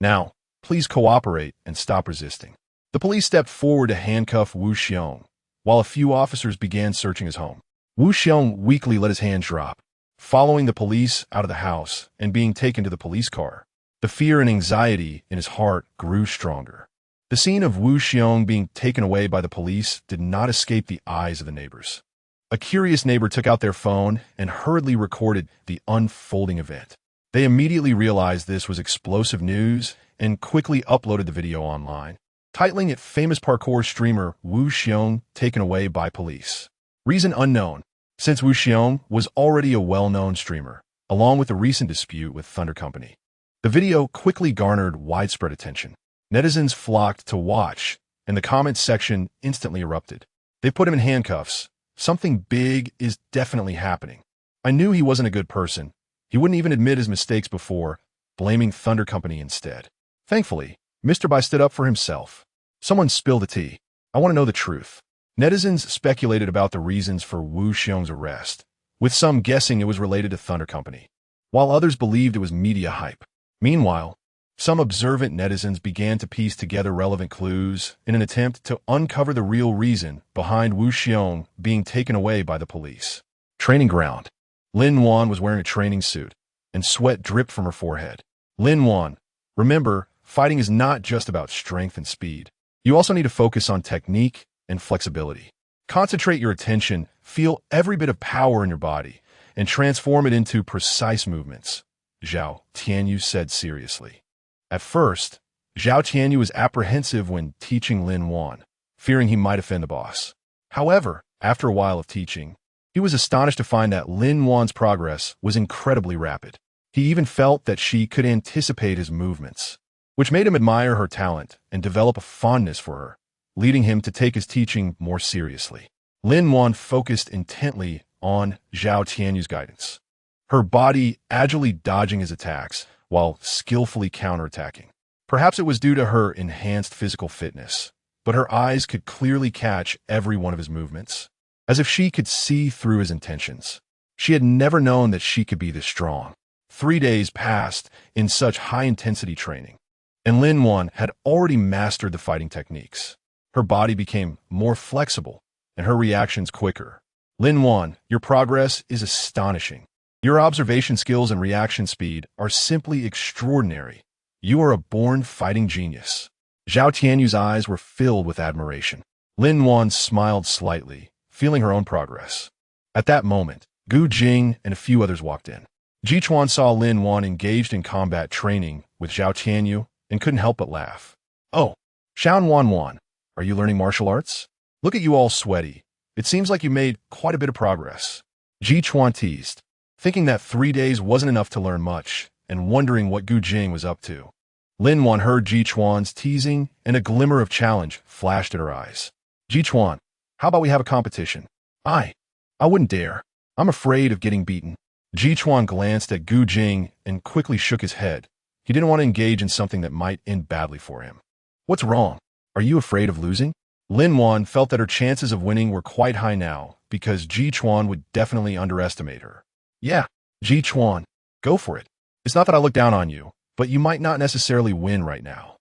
Now, please cooperate and stop resisting. The police stepped forward to handcuff Wu Xiong, while a few officers began searching his home. Wu Xiong weakly let his hands drop, following the police out of the house and being taken to the police car. The fear and anxiety in his heart grew stronger. The scene of Wu Xiong being taken away by the police did not escape the eyes of the neighbors. A curious neighbor took out their phone and hurriedly recorded the unfolding event. They immediately realized this was explosive news and quickly uploaded the video online, titling it Famous Parkour Streamer Wu Xiong Taken Away by Police. Reason unknown, since Wu Xiong was already a well-known streamer, along with the recent dispute with Thunder Company. The video quickly garnered widespread attention. Netizens flocked to watch, and the comments section instantly erupted. They put him in handcuffs. Something big is definitely happening. I knew he wasn't a good person. He wouldn't even admit his mistakes before, blaming Thunder Company instead. Thankfully, Mr. Bai stood up for himself. Someone spilled the tea. I want to know the truth. Netizens speculated about the reasons for Wu Xiong's arrest, with some guessing it was related to Thunder Company, while others believed it was media hype. Meanwhile, some observant netizens began to piece together relevant clues in an attempt to uncover the real reason behind Wu Xiong being taken away by the police. Training ground. Lin Wan was wearing a training suit, and sweat dripped from her forehead. Lin Wan, remember, fighting is not just about strength and speed. You also need to focus on technique and flexibility. Concentrate your attention, feel every bit of power in your body, and transform it into precise movements, Zhao Tianyu said seriously. At first, Zhao Tianyu was apprehensive when teaching Lin Wan, fearing he might offend the boss. However, after a while of teaching, he was astonished to find that Lin Wan's progress was incredibly rapid. He even felt that she could anticipate his movements, which made him admire her talent and develop a fondness for her, leading him to take his teaching more seriously. Lin Wan focused intently on Zhao Tianyu's guidance, her body agilely dodging his attacks while skillfully counterattacking. Perhaps it was due to her enhanced physical fitness, but her eyes could clearly catch every one of his movements, as if she could see through his intentions. She had never known that she could be this strong. 3 days passed in such high-intensity training, and Lin Wan had already mastered the fighting techniques. Her body became more flexible, and her reactions quicker. Lin Wan, your progress is astonishing. Your observation skills and reaction speed are simply extraordinary. You are a born fighting genius. Zhao Tianyu's eyes were filled with admiration. Lin Wan smiled slightly, feeling her own progress. At that moment, Gu Jing and a few others walked in. Ji Chuan saw Lin Wan engaged in combat training with Zhao Tianyu and couldn't help but laugh. Oh, Xian Wan, are you learning martial arts? Look at you all sweaty. It seems like you made quite a bit of progress. Ji Chuan teased, thinking that 3 days wasn't enough to learn much and wondering what Gu Jing was up to. Lin Wan heard Ji Chuan's teasing and a glimmer of challenge flashed at her eyes. Ji Chuan, how about we have a competition? I wouldn't dare. I'm afraid of getting beaten. Ji Chuan glanced at Gu Jing and quickly shook his head. He didn't want to engage in something that might end badly for him. What's wrong? Are you afraid of losing? Lin Wan felt that her chances of winning were quite high now because Ji Chuan would definitely underestimate her. Yeah, Ji Chuan, go for it. It's not that I look down on you, but you might not necessarily win right now.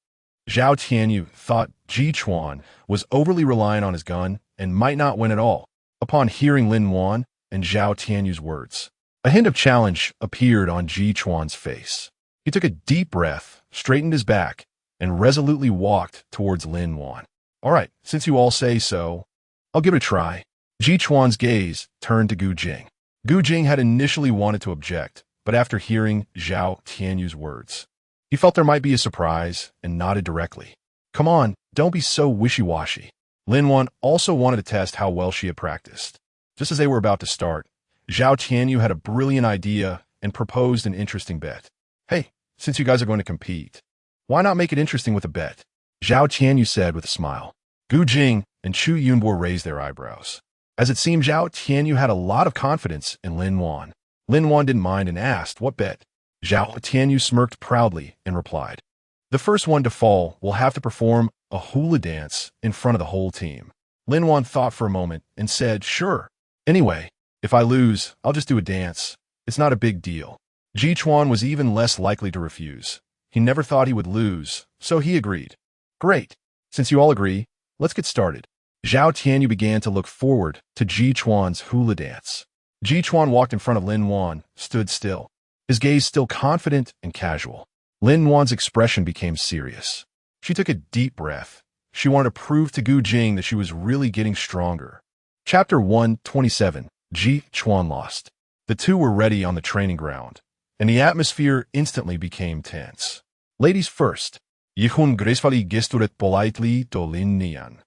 Zhao Tianyu thought Ji Chuan was overly reliant on his gun and might not win at all. Upon hearing Lin Wan and Zhao Tianyu's words, a hint of challenge appeared on Ji Chuan's face. He took a deep breath, straightened his back, and resolutely walked towards Lin Wan. All right, since you all say so, I'll give it a try. Ji Chuan's gaze turned to Gu Jing. Gu Jing had initially wanted to object, but after hearing Zhao Tianyu's words, he felt there might be a surprise and nodded directly. Come on, don't be so wishy-washy. Lin Wan also wanted to test how well she had practiced. Just as they were about to start, Zhao Tianyu had a brilliant idea and proposed an interesting bet. Hey, since you guys are going to compete, why not make it interesting with a bet? Zhao Tianyu said with a smile. Gu Jing and Chu Yunbo raised their eyebrows. As it seemed, Zhao Tianyu had a lot of confidence in Lin Wan. Lin Wan didn't mind and asked, "What bet?" Zhao Tianyu smirked proudly and replied, "The first one to fall will have to perform a hula dance in front of the whole team." Lin Wan thought for a moment and said, "Sure. Anyway, if I lose, I'll just do a dance. It's not a big deal." Ji Chuan was even less likely to refuse. He never thought he would lose, so he agreed. "Great. Since you all agree, let's get started." Zhao Tianyu began to look forward to Ji Chuan's hula dance. Ji Chuan walked in front of Lin Wan, stood still, his gaze still confident and casual. Lin Wan's expression became serious. She took a deep breath. She wanted to prove to Gu Jing that she was really getting stronger. Chapter 127. Ji Chuan lost. The two were ready on the training ground, and the atmosphere instantly became tense. Ladies first. Yihun gracefully gestured politely to Lin Nian.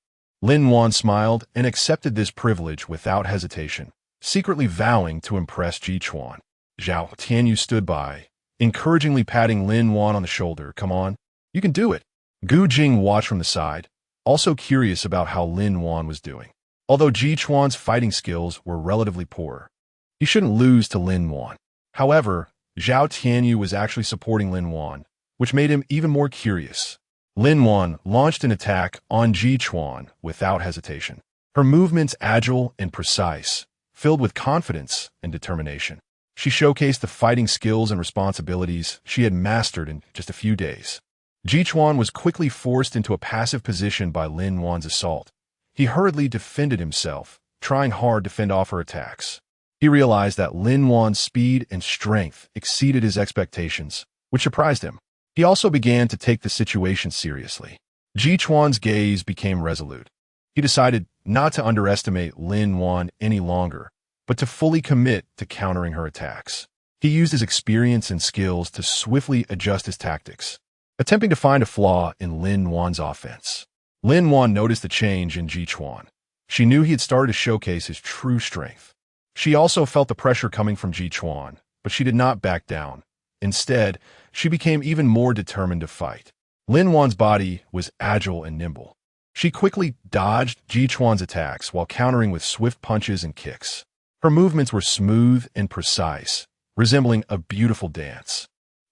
Lin Wan smiled and accepted this privilege without hesitation, secretly vowing to impress Ji Chuan. Zhao Tianyu stood by, encouragingly patting Lin Wan on the shoulder. "Come on, you can do it." Gu Jing watched from the side, also curious about how Lin Wan was doing. Although Ji Chuan's fighting skills were relatively poor, he shouldn't lose to Lin Wan. However, Zhao Tianyu was actually supporting Lin Wan, which made him even more curious. Lin Wan launched an attack on Ji Chuan without hesitation. Her movements agile and precise, filled with confidence and determination. She showcased the fighting skills and responsibilities she had mastered in just a few days. Ji Chuan was quickly forced into a passive position by Lin Wan's assault. He hurriedly defended himself, trying hard to fend off her attacks. He realized that Lin Wan's speed and strength exceeded his expectations, which surprised him. He also began to take the situation seriously. Ji Chuan's gaze became resolute. He decided not to underestimate Lin Wan any longer, but to fully commit to countering her attacks. He used his experience and skills to swiftly adjust his tactics, attempting to find a flaw in Lin Wan's offense. Lin Wan noticed the change in Ji Chuan. She knew he had started to showcase his true strength. She also felt the pressure coming from Ji Chuan, but she did not back down. Instead, she became even more determined to fight. Lin Wan's body was agile and nimble. She quickly dodged Ji Chuan's attacks while countering with swift punches and kicks. Her movements were smooth and precise, resembling a beautiful dance.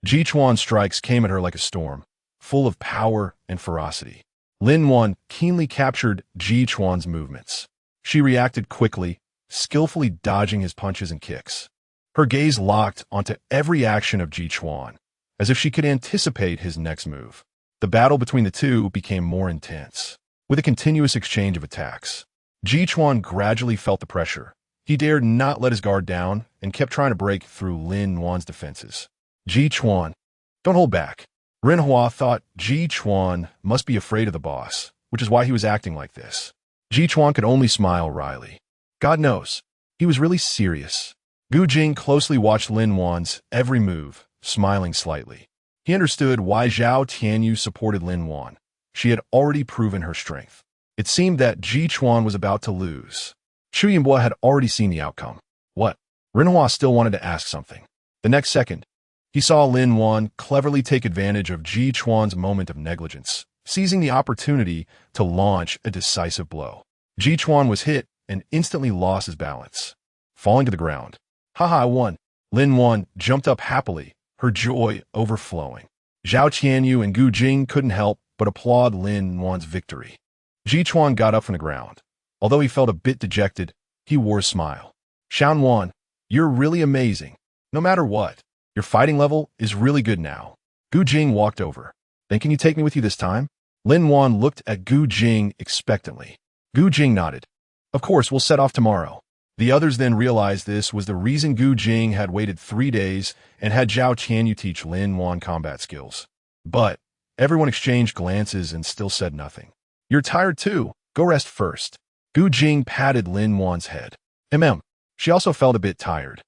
Ji Chuan's strikes came at her like a storm, full of power and ferocity. Lin Wan keenly captured Ji Chuan's movements. She reacted quickly, skillfully dodging his punches and kicks. Her gaze locked onto every action of Ji Chuan, as if she could anticipate his next move. The battle between the two became more intense, with a continuous exchange of attacks. Ji Chuan gradually felt the pressure. He dared not let his guard down and kept trying to break through Lin Wan's defenses. Ji Chuan, don't hold back. Ren Hua thought Ji Chuan must be afraid of the boss, which is why he was acting like this. Ji Chuan could only smile wryly. God knows, he was really serious. Gu Jing closely watched Lin Wan's every move, smiling slightly. He understood why Zhao Tianyu supported Lin Wan. She had already proven her strength. It seemed that Ji Chuan was about to lose. Chu Yinbo had already seen the outcome. What? Ren Hua still wanted to ask something. The next second, he saw Lin Wan cleverly take advantage of Ji Chuan's moment of negligence, seizing the opportunity to launch a decisive blow. Ji Chuan was hit and instantly lost his balance, falling to the ground. "Haha, I won." Lin Wan jumped up happily, her joy overflowing. Zhao Tianyu and Gu Jing couldn't help but applaud Lin Wan's victory. Ji Chuan got up from the ground. Although he felt a bit dejected, he wore a smile. "Shan Wan, you're really amazing. No matter what, your fighting level is really good now." Gu Jing walked over. "Then can you take me with you this time?" Lin Wan looked at Gu Jing expectantly. Gu Jing nodded. "Of course, we'll set off tomorrow." The others then realized this was the reason Gu Jing had waited 3 days and had Zhao Tianyu teach Lin Wan combat skills. But everyone exchanged glances and still said nothing. "You're tired too. Go rest first." Gu Jing patted Lin Wan's head. She also felt a bit tired.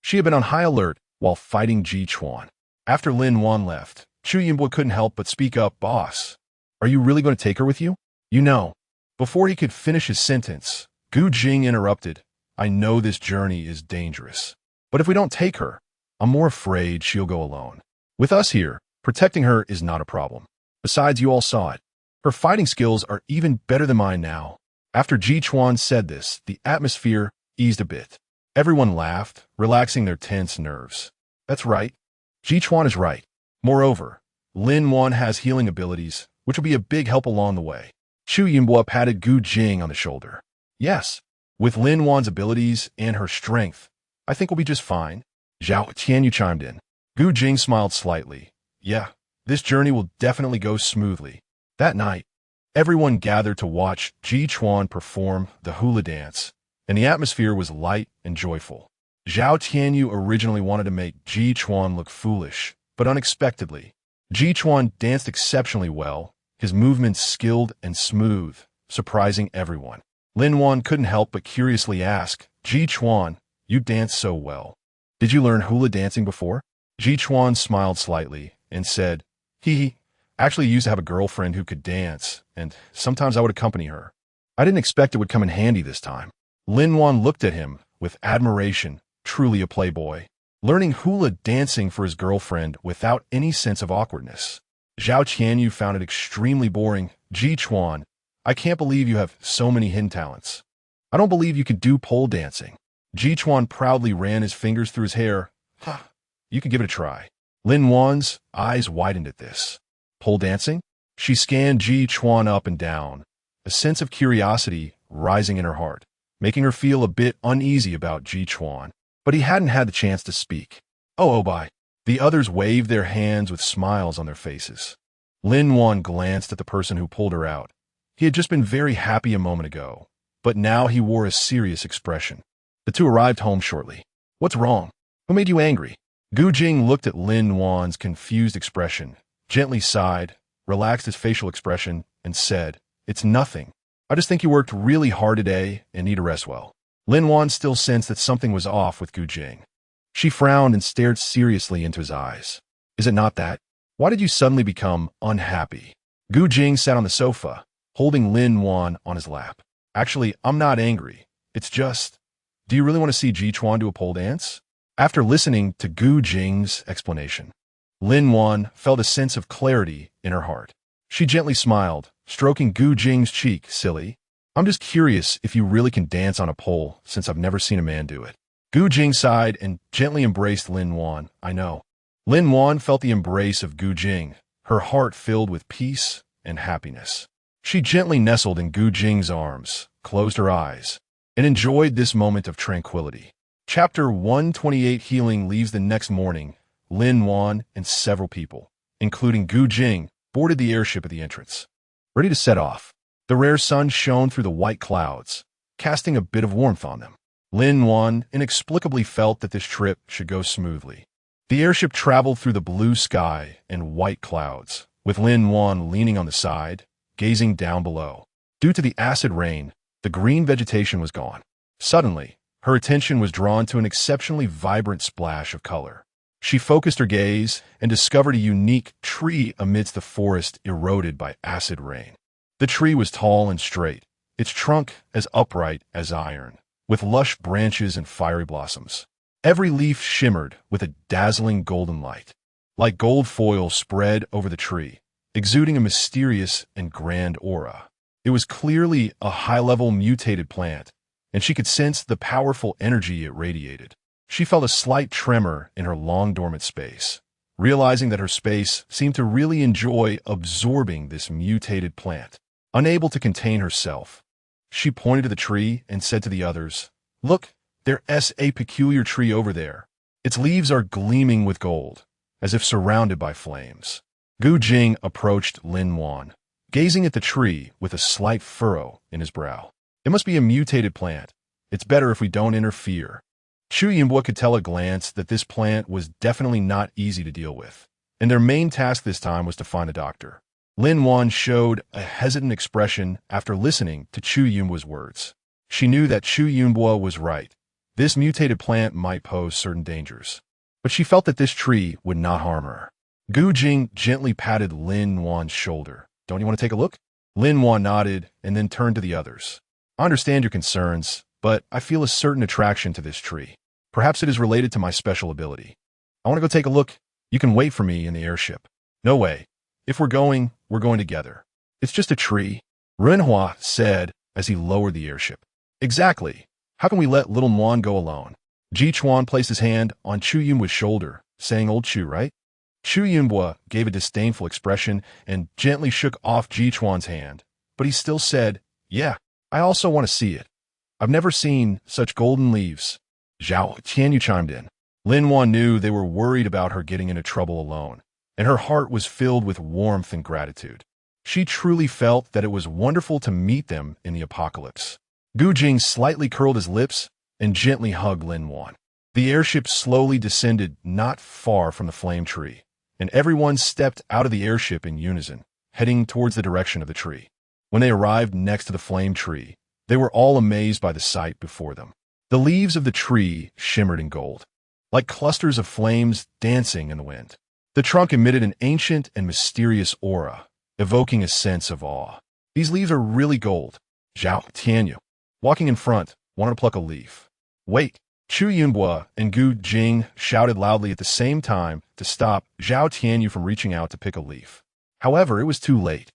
She had been on high alert while fighting Ji Chuan. After Lin Wan left, Chu Yinbo couldn't help but speak up. "Boss, are you really going to take her with you?" "You know." Before he could finish his sentence, Gu Jing interrupted. "I know this journey is dangerous, but if we don't take her, I'm more afraid she'll go alone. With us here, protecting her is not a problem. Besides, you all saw it. Her fighting skills are even better than mine now." After Ji Chuan said this, the atmosphere eased a bit. Everyone laughed, relaxing their tense nerves. That's right. Ji Chuan is right. Moreover, Lin Wan has healing abilities, which will be a big help along the way. Chu Yinbo patted Gu Jing on the shoulder. Yes, with Lin Wan's abilities and her strength, I think we'll be just fine. Zhao Tianyu chimed in. Gu Jing smiled slightly. Yeah, this journey will definitely go smoothly. That night, everyone gathered to watch Ji Chuan perform the hula dance, and the atmosphere was light and joyful. Zhao Tianyu originally wanted to make Ji Chuan look foolish, but unexpectedly, Ji Chuan danced exceptionally well, his movements skilled and smooth, surprising everyone. Lin Wan couldn't help but curiously ask, Ji Chuan, you dance so well. Did you learn hula dancing before? Ji Chuan smiled slightly and said, Hee, actually used to have a girlfriend who could dance, and sometimes I would accompany her. I didn't expect it would come in handy this time. Lin Wan looked at him with admiration, truly a playboy, learning hula dancing for his girlfriend without any sense of awkwardness. Zhao Qianyu found it extremely boring. Ji Chuan, I can't believe you have so many hidden talents. I don't believe you could do pole dancing. Ji Chuan proudly ran his fingers through his hair. You could give it a try. Lin Wan's eyes widened at this. Pole dancing? She scanned Ji Chuan up and down, a sense of curiosity rising in her heart, making her feel a bit uneasy about Ji Chuan. But he hadn't had the chance to speak. Oh, bye. The others waved their hands with smiles on their faces. Lin Wan glanced at the person who pulled her out. He had just been very happy a moment ago, but now he wore a serious expression. The two arrived home shortly. What's wrong? Who made you angry? Gu Jing looked at Lin Wan's confused expression, gently sighed, relaxed his facial expression, and said, It's nothing. I just think you worked really hard today and need to rest well. Lin Wan still sensed that something was off with Gu Jing. She frowned and stared seriously into his eyes. Is it not that? Why did you suddenly become unhappy? Gu Jing sat on the sofa, holding Lin Wan on his lap. Actually, I'm not angry. It's just, do you really want to see Ji Chuan do a pole dance? After listening to Gu Jing's explanation, Lin Wan felt a sense of clarity in her heart. She gently smiled, stroking Gu Jing's cheek. Silly. I'm just curious if you really can dance on a pole, since I've never seen a man do it. Gu Jing sighed and gently embraced Lin Wan. I know. Lin Wan felt the embrace of Gu Jing, her heart filled with peace and happiness. She gently nestled in Gu Jing's arms, closed her eyes, and enjoyed this moment of tranquility. Chapter 128 Healing leaves the next morning. Lin Wan and several people, including Gu Jing, boarded the airship at the entrance. Ready to set off. The rare sun shone through the white clouds, casting a bit of warmth on them. Lin Wan inexplicably felt that this trip should go smoothly. The airship traveled through the blue sky and white clouds, with Lin Wan leaning on the side, gazing down below. Due to the acid rain, the green vegetation was gone. Suddenly, her attention was drawn to an exceptionally vibrant splash of color. She focused her gaze and discovered a unique tree amidst the forest eroded by acid rain. The tree was tall and straight, its trunk as upright as iron, with lush branches and fiery blossoms. Every leaf shimmered with a dazzling golden light, like gold foil spread over the tree, exuding a mysterious and grand aura. It was clearly a high-level mutated plant, and she could sense the powerful energy it radiated. She felt a slight tremor in her long-dormant space, realizing that her space seemed to really enjoy absorbing this mutated plant. Unable to contain herself, she pointed to the tree and said to the others, Look, there's a peculiar tree over there. Its leaves are gleaming with gold, as if surrounded by flames. Gu Jing approached Lin Wan, gazing at the tree with a slight furrow in his brow. It must be a mutated plant. It's better if we don't interfere. Chu Yinbo could tell at a glance that this plant was definitely not easy to deal with, and their main task this time was to find a doctor. Lin Wan showed a hesitant expression after listening to Chu Yinbo's words. She knew that Chu Yinbo was right. This mutated plant might pose certain dangers, but she felt that this tree would not harm her. Gu Jing gently patted Lin Wan's shoulder. Don't you want to take a look? Lin Wan nodded and then turned to the others. I understand your concerns, but I feel a certain attraction to this tree. Perhaps it is related to my special ability. I want to go take a look. You can wait for me in the airship. No way. If we're going together. It's just a tree, Renhua said as he lowered the airship. Exactly. How can we let little Muan go alone? Ji-Chuan placed his hand on Chu Yunbua's shoulder, saying, "Old Chu, right?" Chu Yunbua gave a disdainful expression and gently shook off Ji-Chuan's hand, but he still said, "Yeah, I also want to see it. I've never seen such golden leaves." Zhao Tianyu chimed in. Lin Wan knew they were worried about her getting into trouble alone, and her heart was filled with warmth and gratitude. She truly felt that it was wonderful to meet them in the apocalypse. Gu Jing slightly curled his lips and gently hugged Lin Wan. The airship slowly descended not far from the flame tree, and everyone stepped out of the airship in unison, heading towards the direction of the tree. When they arrived next to the flame tree, they were all amazed by the sight before them. The leaves of the tree shimmered in gold, like clusters of flames dancing in the wind. The trunk emitted an ancient and mysterious aura, evoking a sense of awe. "These leaves are really gold." Zhao Tianyu, walking in front, wanted to pluck a leaf. "Wait!" Chu Yunbua and Gu Jing shouted loudly at the same time to stop Zhao Tianyu from reaching out to pick a leaf. However, it was too late.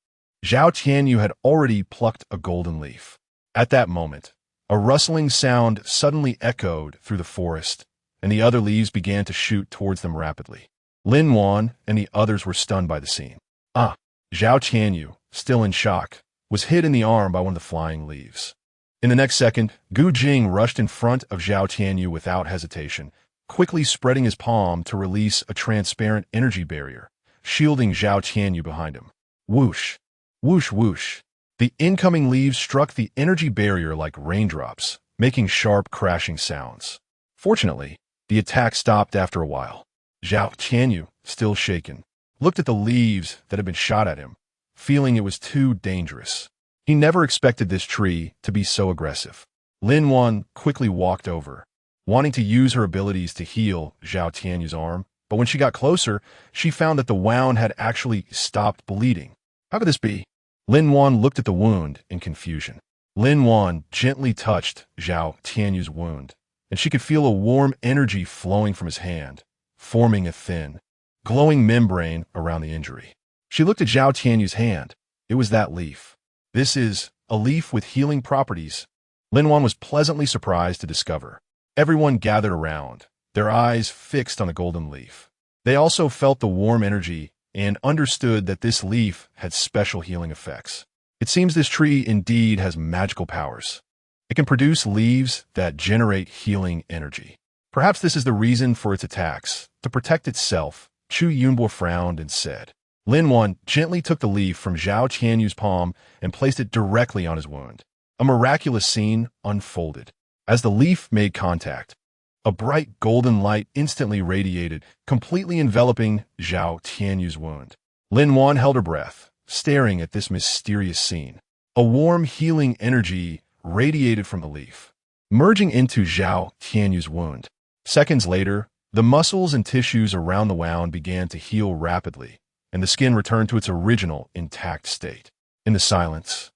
Zhao Tianyu had already plucked a golden leaf. At that moment, a rustling sound suddenly echoed through the forest, and the other leaves began to shoot towards them rapidly. Lin Wan and the others were stunned by the scene. Zhao Tianyu, still in shock, was hit in the arm by one of the flying leaves. In the next second, Gu Jing rushed in front of Zhao Tianyu without hesitation, quickly spreading his palm to release a transparent energy barrier, shielding Zhao Tianyu behind him. Whoosh! Whoosh whoosh! The incoming leaves struck the energy barrier like raindrops, making sharp crashing sounds. Fortunately, the attack stopped after a while. Zhao Tianyu, still shaken, looked at the leaves that had been shot at him, feeling it was too dangerous. He never expected this tree to be so aggressive. Lin Wan quickly walked over, wanting to use her abilities to heal Zhao Tianyu's arm, but when she got closer, she found that the wound had actually stopped bleeding. How could this be? Lin Wan looked at the wound in confusion. Lin Wan gently touched Zhao Tianyu's wound, and she could feel a warm energy flowing from his hand, forming a thin, glowing membrane around the injury. She looked at Zhao Tianyu's hand. It was that leaf. "This is a leaf with healing properties," Lin Wan was pleasantly surprised to discover. Everyone gathered around, their eyes fixed on the golden leaf. They also felt the warm energy and understood that this leaf had special healing effects. It seems this tree indeed has magical powers. It can produce leaves that generate healing energy. Perhaps this is the reason for its attacks. To protect itself, Chu Yunbo frowned and said. Lin Wan gently took the leaf from Zhao Tianyu's palm and placed it directly on his wound. A miraculous scene unfolded. As the leaf made contact, a bright golden light instantly radiated, completely enveloping Zhao Tianyu's wound. Lin Wan held her breath, staring at this mysterious scene. A warm healing energy radiated from the leaf, merging into Zhao Tianyu's wound. Seconds later, the muscles and tissues around the wound began to heal rapidly, and the skin returned to its original intact state. In the silence,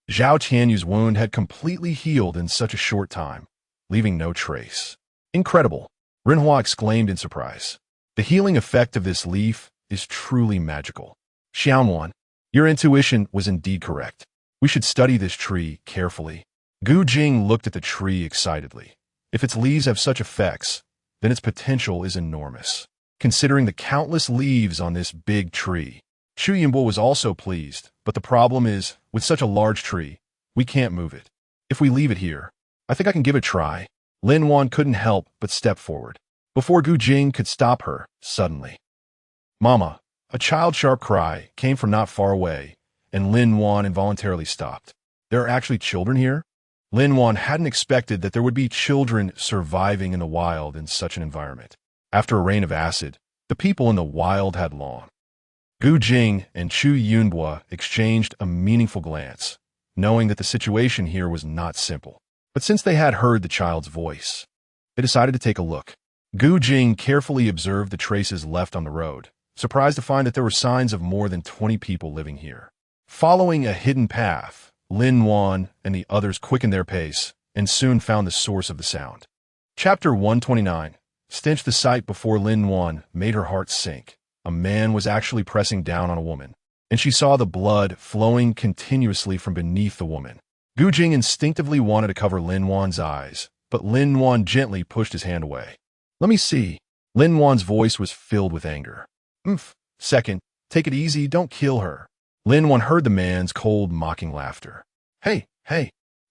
Zhao Tianyu's wound had completely healed in such a short time, leaving no trace. Incredible, Renhua exclaimed in surprise. The healing effect of this leaf is truly magical. Xiaowan, your intuition was indeed correct. We should study this tree carefully. Gu Jing looked at the tree excitedly. If its leaves have such effects, then its potential is enormous. Considering the countless leaves on this big tree, Chu Yinbo was also pleased, but the problem is, with such a large tree, we can't move it. If we leave it here, I think I can give it a try. Lin Wan couldn't help but step forward. Before Gu Jing could stop her, suddenly, "Mama!" A child's sharp cry came from not far away, and Lin Wan involuntarily stopped. There are actually children here? Lin Wan hadn't expected that there would be children surviving in the wild in such an environment. After a rain of acid, the people in the wild had long. Gu Jing and Chu Yunbua exchanged a meaningful glance, knowing that the situation here was not simple. But since they had heard the child's voice, they decided to take a look. Gu Jing carefully observed the traces left on the road, surprised to find that there were signs of more than 20 people living here. Following a hidden path, Lin Wan and the others quickened their pace and soon found the source of the sound. Chapter 129. Stench. The sight before Lin Wan made her heart sink. A man was actually pressing down on a woman, and she saw the blood flowing continuously from beneath the woman. Gu Jing instinctively wanted to cover Lin Wan's eyes, but Lin Wan gently pushed his hand away. Let me see. Lin Wan's voice was filled with anger. Second, take it easy, don't kill her. Lin Wan heard the man's cold, mocking laughter. Hey,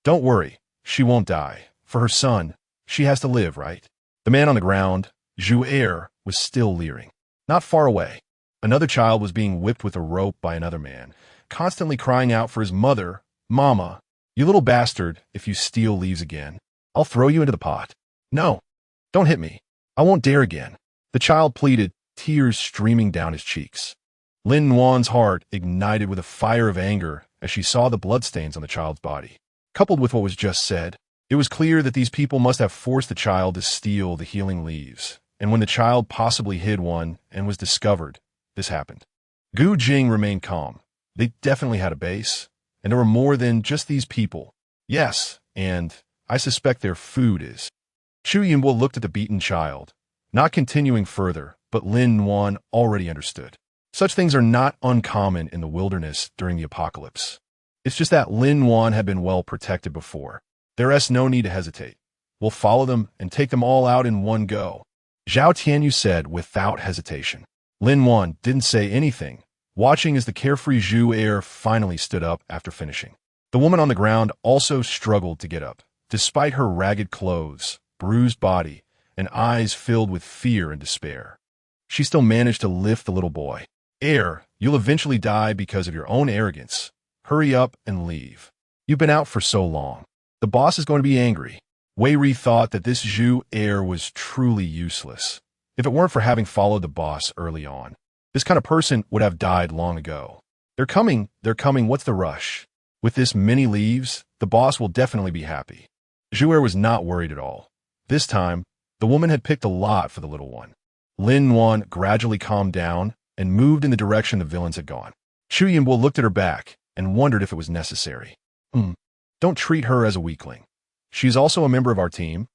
don't worry, she won't die. For her son, she has to live, right? The man on the ground, Zhu was still leering. Not far away, another child was being whipped with a rope by another man, constantly crying out for his mother, Mama, you little bastard, if you steal leaves again, I'll throw you into the pot. No, don't hit me. I won't dare again. The child pleaded, tears streaming down his cheeks. Lin Wan's heart ignited with a fire of anger as she saw the bloodstains on the child's body. Coupled with what was just said, it was clear that these people must have forced the child to steal the healing leaves, and when the child possibly hid one and was discovered, this happened. Gu Jing remained calm. They definitely had a base, and there were more than just these people. Yes, and I suspect their food is. Chu Yinbo looked at the beaten child, not continuing further, but Lin Wan already understood. Such things are not uncommon in the wilderness during the apocalypse. It's just that Lin Wan had been well protected before. There's no need to hesitate. We'll follow them and take them all out in one go. Zhao Tianyu said without hesitation. Lin Wan didn't say anything, watching as the carefree Zhu finally stood up after finishing. The woman on the ground also struggled to get up, despite her ragged clothes, bruised body, and eyes filled with fear and despair. She still managed to lift the little boy. You'll eventually die because of your own arrogance. Hurry up and leave. You've been out for so long. The boss is going to be angry. Wei Ri thought that this Zhu was truly useless. If it weren't for having followed the boss early on, this kind of person would have died long ago. They're coming, what's the rush? With this many leaves, the boss will definitely be happy. Zhu was not worried at all. This time, the woman had picked a lot for the little one. Lin Wan gradually calmed down and moved in the direction the villains had gone. Chu Yinbo looked at her back and wondered if it was necessary. Don't treat her as a weakling. She's also a member of our team.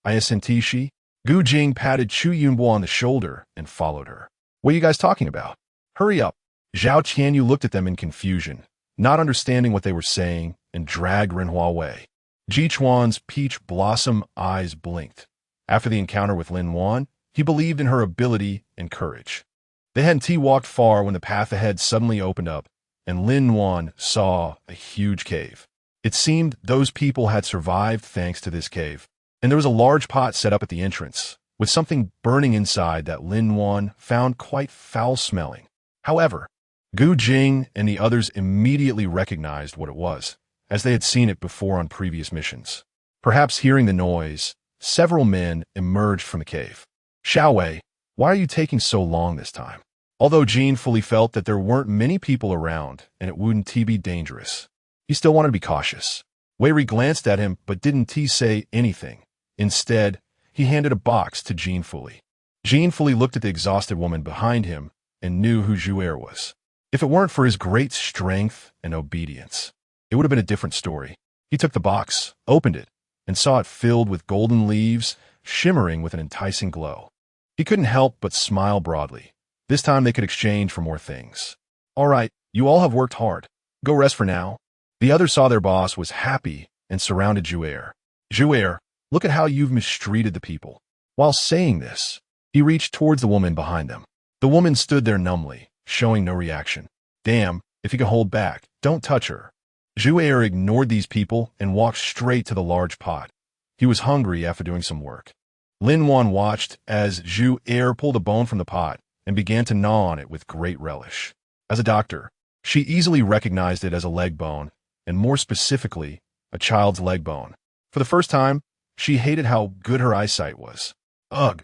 She. Gu Jing patted Chu Yinbo on the shoulder and followed her. What are you guys talking about? Hurry up. Zhao Tianyu looked at them in confusion, not understanding what they were saying, and dragged Renhua away. Ji Chuan's peach blossom eyes blinked. After the encounter with Lin Wan, he believed in her ability and courage. They hadn't walked far when the path ahead suddenly opened up, and Lin Wan saw a huge cave. It seemed those people had survived thanks to this cave, and there was a large pot set up at the entrance, with something burning inside that Lin Wan found quite foul-smelling. However, Gu Jing and the others immediately recognized what it was, as they had seen it before on previous missions. Perhaps hearing the noise, several men emerged from the cave. Xiaowei, why are you taking so long this time? Although Jean fully felt that there weren't many people around and it wouldn't be dangerous, he still wanted to be cautious. Wei Ri glanced at him but didn't say anything. Instead, he handed a box to Jean Fully. Jean Fully looked at the exhausted woman behind him and knew who Zhu was. If it weren't for his great strength and obedience, it would have been a different story. He took the box, opened it, and saw it filled with golden leaves, shimmering with an enticing glow. He couldn't help but smile broadly. This time they could exchange for more things. All right, you all have worked hard. Go rest for now. The others saw their boss was happy and surrounded Zhu. Zhu, look at how you've mistreated the people. While saying this, he reached towards the woman behind them. The woman stood there numbly, showing no reaction. Damn, if you can hold back, don't touch her. Zhu ignored these people and walked straight to the large pot. He was hungry after doing some work. Lin Wan watched as Zhu pulled a bone from the pot and began to gnaw on it with great relish. As a doctor, she easily recognized it as a leg bone, and more specifically, a child's leg bone. For the first time, she hated how good her eyesight was. Ugh!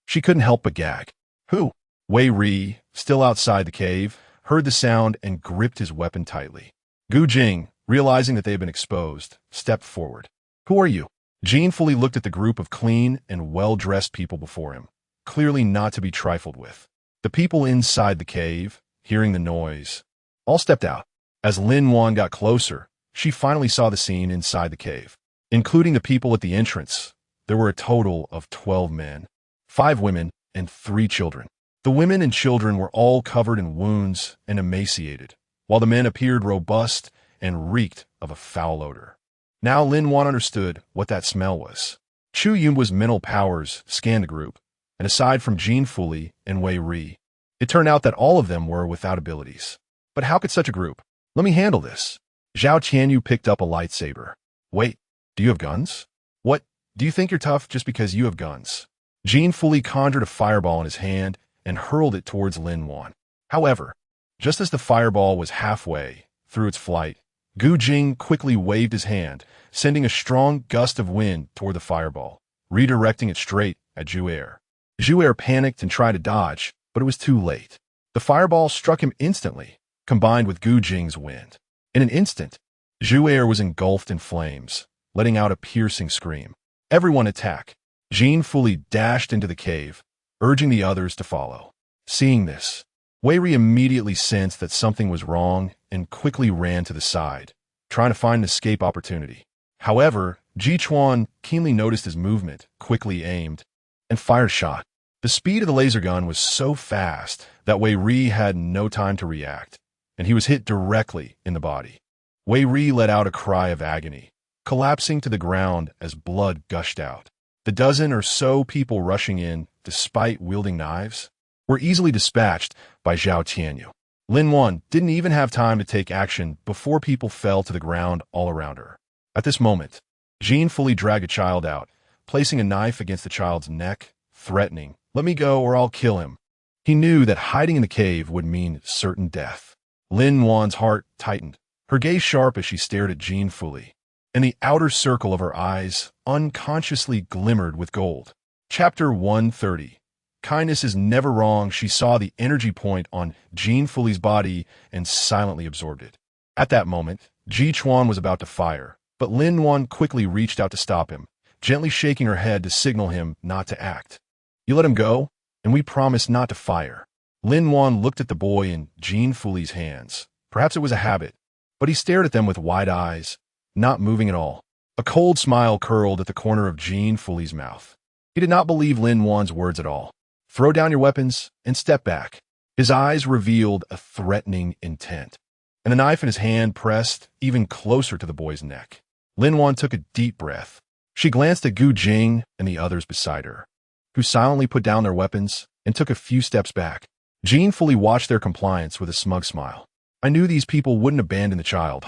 She couldn't help but gag. Who? Wei Ri, still outside the cave, heard the sound and gripped his weapon tightly. Gu Jing, realizing that they had been exposed, stepped forward. Who are you? Jean fully looked at the group of clean and well-dressed people before him, clearly not to be trifled with. The people inside the cave, hearing the noise, all stepped out. As Lin Wan got closer, she finally saw the scene inside the cave. Including the people at the entrance, there were a total of 12 men, 5 women, and 3 children. The women and children were all covered in wounds and emaciated, while the men appeared robust and reeked of a foul odor. Now Lin Wan understood what that smell was. Chu Yun's mental powers scanned the group, and aside from Jean Fuli and Wei Ri, it turned out that all of them were without abilities. But how could such a group? Let me handle this. Zhao Tianyu picked up a lightsaber. Wait, do you have guns? What? Do you think you're tough just because you have guns? Jean Fuli conjured a fireball in his hand and hurled it towards Lin Wan. However, just as the fireball was halfway through its flight, Gu Jing quickly waved his hand, sending a strong gust of wind toward the fireball, redirecting it straight at Zhu'er. Zhu'er panicked and tried to dodge, but it was too late. The fireball struck him instantly, combined with Gu Jing's wind. In an instant, Zhu'er was engulfed in flames, letting out a piercing scream. Everyone attack! Jean Fuli dashed into the cave, urging the others to follow. Seeing this, Wei Ri immediately sensed that something was wrong and quickly ran to the side, trying to find an escape opportunity. However, Ji Chuan keenly noticed his movement, quickly aimed, and fired a shot. The speed of the laser gun was so fast that Wei Ri had no time to react, and he was hit directly in the body. Wei Ri let out a cry of agony, collapsing to the ground as blood gushed out. The dozen or so people rushing in, despite wielding knives, were easily dispatched by Zhao Tianyu. Lin Wan didn't even have time to take action before people fell to the ground all around her. At this moment, Jean Fuli dragged a child out, placing a knife against the child's neck, threatening, "Let me go or I'll kill him." He knew that hiding in the cave would mean certain death. Lin Wan's heart tightened, her gaze sharp as she stared at Jean Fuli, and the outer circle of her eyes unconsciously glimmered with gold. Chapter 130. Kindness is never wrong. She saw the energy point on Jean Fuli's body and silently absorbed it. At that moment, Ji Chuan was about to fire, but Lin Wan quickly reached out to stop him, gently shaking her head to signal him not to act. "You let him go, and we promise not to fire." Lin Wan looked at the boy in Jean Fuli's hands. Perhaps it was a habit, but he stared at them with wide eyes, not moving at all. A cold smile curled at the corner of Jean Fuli's mouth. He did not believe Lin Wan's words at all. "Throw down your weapons and step back." His eyes revealed a threatening intent, and the knife in his hand pressed even closer to the boy's neck. Lin Wan took a deep breath. She glanced at Gu Jing and the others beside her, who silently put down their weapons and took a few steps back. Jean Fuli watched their compliance with a smug smile. "I knew these people wouldn't abandon the child,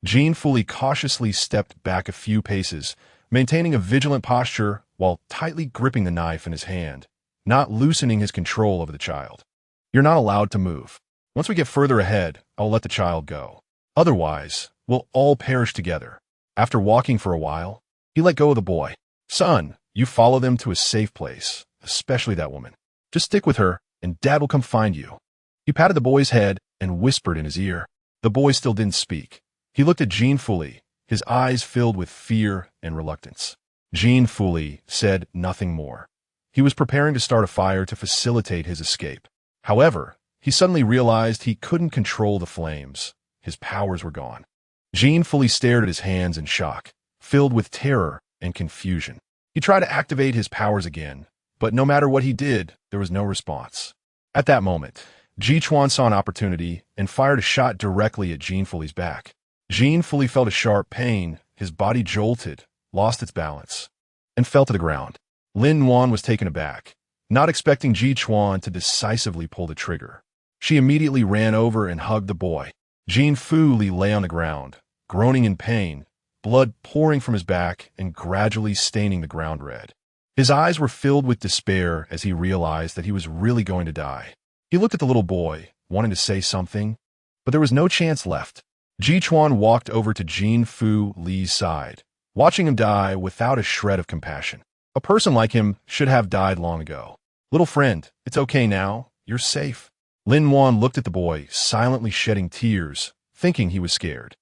Jean Fuli cautiously stepped back a few paces, maintaining a vigilant posture while tightly gripping the knife in his hand, not loosening his control over the child. "You're not allowed to move. Once we get further ahead, I'll let the child go. Otherwise, we'll all perish together." After walking for a while, he let go of the boy. "Son, you follow them to a safe place, especially that woman. Just stick with her, and Dad will come find you." He patted the boy's head and whispered in his ear. The boy still didn't speak. He looked at Jean Fuli, his eyes filled with fear and reluctance. Jean Fuli said nothing more. He was preparing to start a fire to facilitate his escape. However, he suddenly realized he couldn't control the flames. His powers were gone. Jean Fuli stared at his hands in shock, filled with terror and confusion. He tried to activate his powers again, but no matter what he did, there was no response. At that moment, Ji Chuan saw an opportunity and fired a shot directly at Jean Fuli's back. Jean Fuli felt a sharp pain, his body jolted, lost its balance, and fell to the ground. Lin Wan was taken aback, not expecting Ji Chuan to decisively pull the trigger. She immediately ran over and hugged the boy. Jean Fuli lay on the ground, groaning in pain, blood pouring from his back and gradually staining the ground red. His eyes were filled with despair as he realized that he was really going to die. He looked at the little boy, wanting to say something, but there was no chance left. Ji Chuan walked over to Jean Fuli's side, watching him die without a shred of compassion. A person like him should have died long ago. "Little friend, it's okay now. You're safe." Lin Wan looked at the boy, silently shedding tears, thinking he was scared.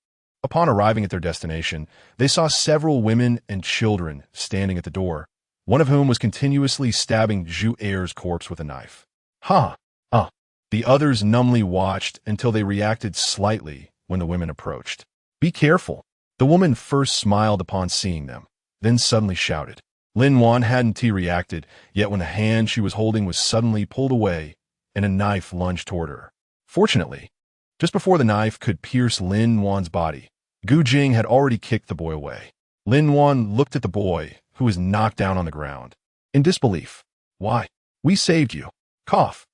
Upon arriving at their destination, they saw several women and children standing at the door, one of whom was continuously stabbing Zhu'er's corpse with a knife. The others numbly watched until they reacted slightly when the women approached. "Be careful." The woman first smiled upon seeing them, then suddenly shouted. Lin Wan hadn't reacted, yet when the hand she was holding was suddenly pulled away and a knife lunged toward her. Fortunately, just before the knife could pierce Lin Wan's body, Gu Jing had already kicked the boy away. Lin Wan looked at the boy, who was knocked down on the ground. In disbelief. Why? We saved you. Cough.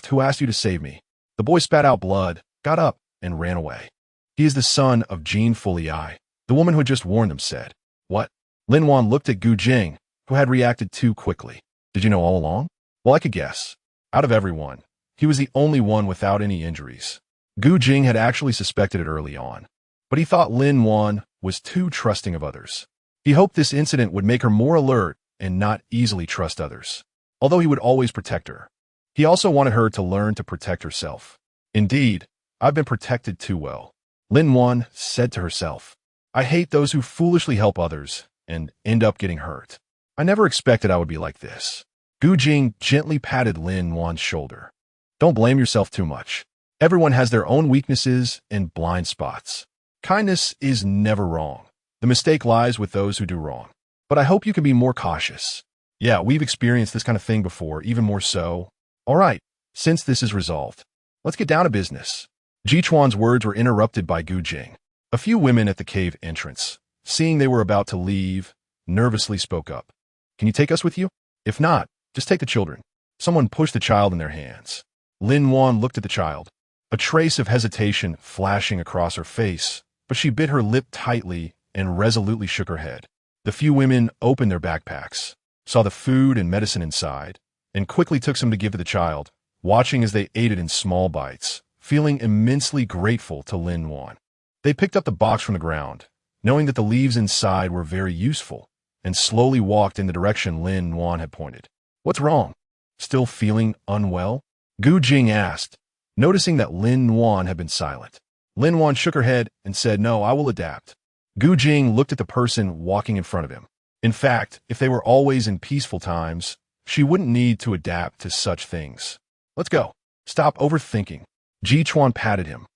Who asked you to save me? The boy spat out blood, got up, and ran away. He is the son of Jean Fulai, the woman who had just warned them said. What? Lin Wan looked at Gu Jing, who had reacted too quickly. Did you know all along? Well, I could guess. Out of everyone, he was the only one without any injuries. Gu Jing had actually suspected it early on, but he thought Lin Wan was too trusting of others. He hoped this incident would make her more alert and not easily trust others, although he would always protect her. He also wanted her to learn to protect herself. Indeed, I've been protected too well, Lin Wan said to herself. I hate those who foolishly help others and end up getting hurt. I never expected I would be like this. Gu Jing gently patted Lin Wan's shoulder. Don't blame yourself too much. Everyone has their own weaknesses and blind spots. Kindness is never wrong. The mistake lies with those who do wrong. But I hope you can be more cautious. Yeah, we've experienced this kind of thing before, even more so. All right, since this is resolved, let's get down to business. Ji Chuan's words were interrupted by Gu Jing. A few women at the cave entrance, seeing they were about to leave, nervously spoke up. Can you take us with you? If not, just take the children. Someone pushed the child in their hands. Lin Wan looked at the child, a trace of hesitation flashing across her face, but she bit her lip tightly and resolutely shook her head. The few women opened their backpacks, saw the food and medicine inside, and quickly took some to give to the child, watching as they ate it in small bites, feeling immensely grateful to Lin Wan. They picked up the box from the ground, knowing that the leaves inside were very useful, and slowly walked in the direction Lin Wan had pointed. What's wrong? Still feeling unwell? Gu Jing asked, noticing that Lin Wan had been silent. Lin Wan shook her head and said, No, I will adapt. Gu Jing looked at the person walking in front of him. In fact, if they were always in peaceful times, she wouldn't need to adapt to such things. Let's go. Stop overthinking. Ji Chuan patted him.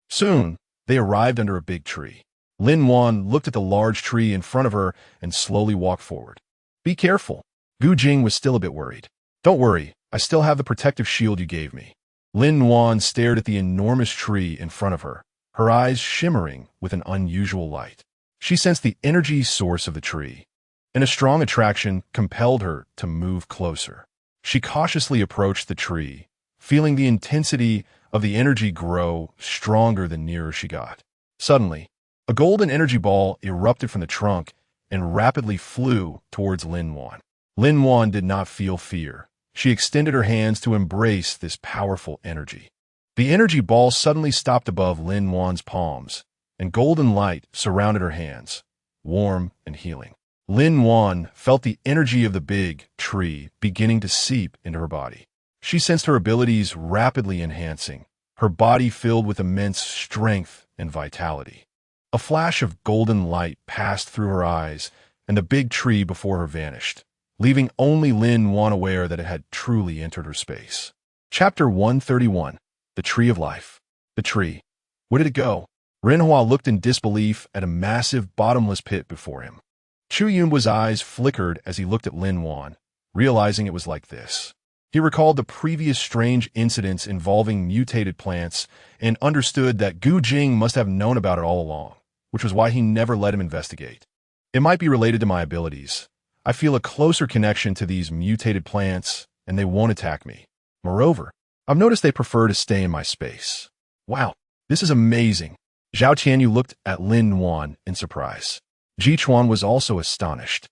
Soon, they arrived under a big tree. Lin Wan looked at the large tree in front of her and slowly walked forward. Be careful. Gu Jing was still a bit worried. Don't worry, I still have the protective shield you gave me. Lin Wan stared at the enormous tree in front of her, her eyes shimmering with an unusual light. She sensed the energy source of the tree, and a strong attraction compelled her to move closer. She cautiously approached the tree, feeling the intensity of the energy grow stronger the nearer she got. Suddenly, a golden energy ball erupted from the trunk and rapidly flew towards Lin Wan. Lin Wan did not feel fear. She extended her hands to embrace this powerful energy. The energy ball suddenly stopped above Lin Wan's palms, and golden light surrounded her hands, warm and healing. Lin Wan felt the energy of the big tree beginning to seep into her body. She sensed her abilities rapidly enhancing, her body filled with immense strength and vitality. A flash of golden light passed through her eyes, and the big tree before her vanished, leaving only Lin Wan aware that it had truly entered her space. Chapter 131. The Tree of Life. The tree. Where did it go? Renhua looked in disbelief at a massive bottomless pit before him. Chu Yunbu's eyes flickered as he looked at Lin Wan, realizing it was like this. He recalled the previous strange incidents involving mutated plants and understood that Gu Jing must have known about it all along, which was why he never let him investigate. It might be related to my abilities. I feel a closer connection to these mutated plants, and they won't attack me. Moreover, I've noticed they prefer to stay in my space. Wow, this is amazing. Zhao Qianyu looked at Lin Wan in surprise. Ji Chuan was also astonished.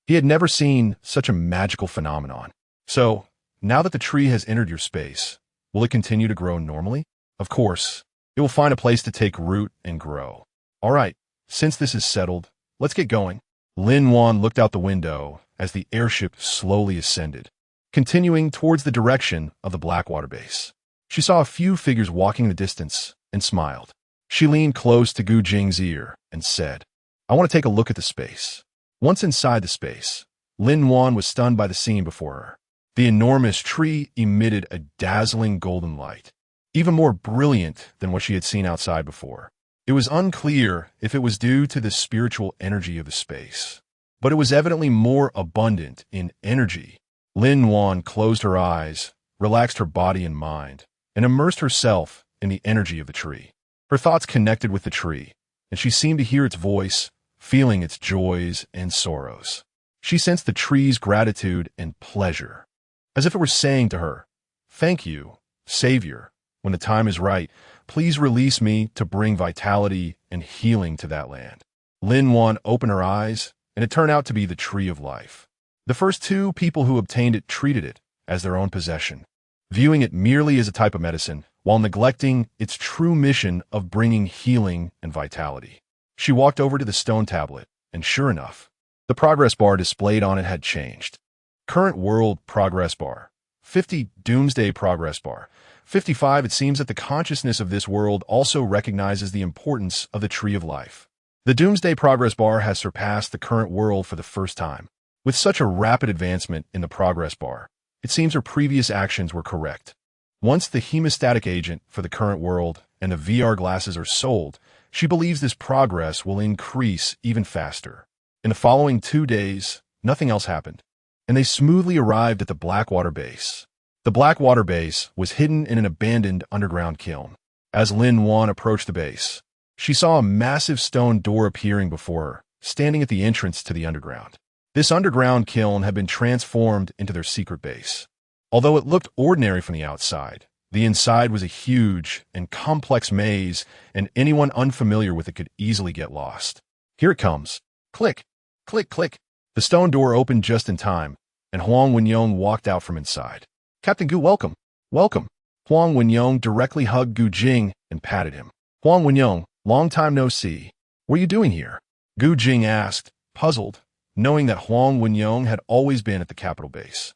He had never seen such a magical phenomenon. So, now that the tree has entered your space, will it continue to grow normally? Of course, it will find a place to take root and grow. All right, since this is settled, let's get going. Lin Wan looked out the window as the airship slowly ascended, continuing towards the direction of the Blackwater base. She saw a few figures walking in the distance and smiled. She leaned close to Gu Jing's ear and said, I want to take a look at the space. Once inside the space, Lin Wan was stunned by the scene before her. The enormous tree emitted a dazzling golden light, even more brilliant than what she had seen outside before. It was unclear if it was due to the spiritual energy of the space, but it was evidently more abundant in energy. Lin Wan closed her eyes, relaxed her body and mind, and immersed herself in the energy of the tree. Her thoughts connected with the tree, and she seemed to hear its voice, feeling its joys and sorrows. She sensed the tree's gratitude and pleasure, as if it were saying to her, "Thank you, Savior. When the time is right, please release me to bring vitality and healing to that land." Lin-Wan opened her eyes, and it turned out to be the tree of life. The first two people who obtained it treated it as their own possession, viewing it merely as a type of medicine, while neglecting its true mission of bringing healing and vitality. She walked over to the stone tablet, and sure enough, the progress bar displayed on it had changed. Current world progress bar. 50 doomsday progress bar. 55. It seems that the consciousness of this world also recognizes the importance of the tree of life. The doomsday progress bar has surpassed the current world for the first time. With such a rapid advancement in the progress bar, it seems her previous actions were correct. Once the hemostatic agent for the current world and the VR glasses are sold, she believes this progress will increase even faster. In the following 2 days, nothing else happened, and they smoothly arrived at the Blackwater base. The Blackwater base was hidden in an abandoned underground kiln. As Lin-Wan approached the base, she saw a massive stone door appearing before her, standing at the entrance to the underground. This underground kiln had been transformed into their secret base. Although it looked ordinary from the outside, the inside was a huge and complex maze, and anyone unfamiliar with it could easily get lost. Here it comes. Click, click, click. The stone door opened just in time, and Huang Wenyong walked out from inside. "Captain Gu, welcome. Welcome." Huang Wenyong directly hugged Gu Jing and patted him. "Huang Wenyong, long time no see. What are you doing here?" Gu Jing asked, puzzled, knowing that Huang Wenyong had always been at the capital base.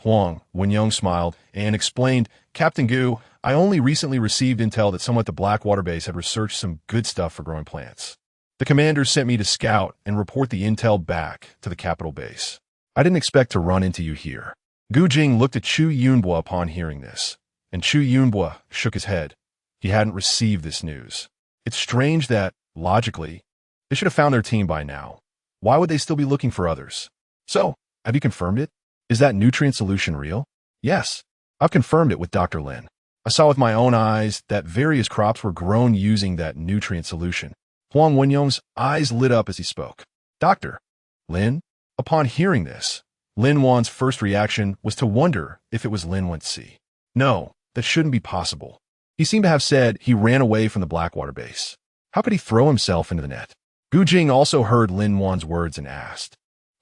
Huang Wenyong smiled and explained, "Captain Gu, I only recently received intel that someone at the Blackwater base had researched some good stuff for growing plants. The commander sent me to scout and report the intel back to the capital base. I didn't expect to run into you here." Gu Jing looked at Chu Yunbua upon hearing this, and Chu Yunbua shook his head. He hadn't received this news. It's strange that, logically, they should have found their team by now. Why would they still be looking for others? "So, have you confirmed it? Is that nutrient solution real?" "Yes, I've confirmed it with Dr. Lin. I saw with my own eyes that various crops were grown using that nutrient solution." Huang Wenyong's eyes lit up as he spoke. "Dr. Lin?" Upon hearing this, Lin-Wan's first reaction was to wonder if it was Lin Wenci. No, that shouldn't be possible. He seemed to have said he ran away from the Blackwater base. How could he throw himself into the net? Gu Jing also heard Lin-Wan's words and asked,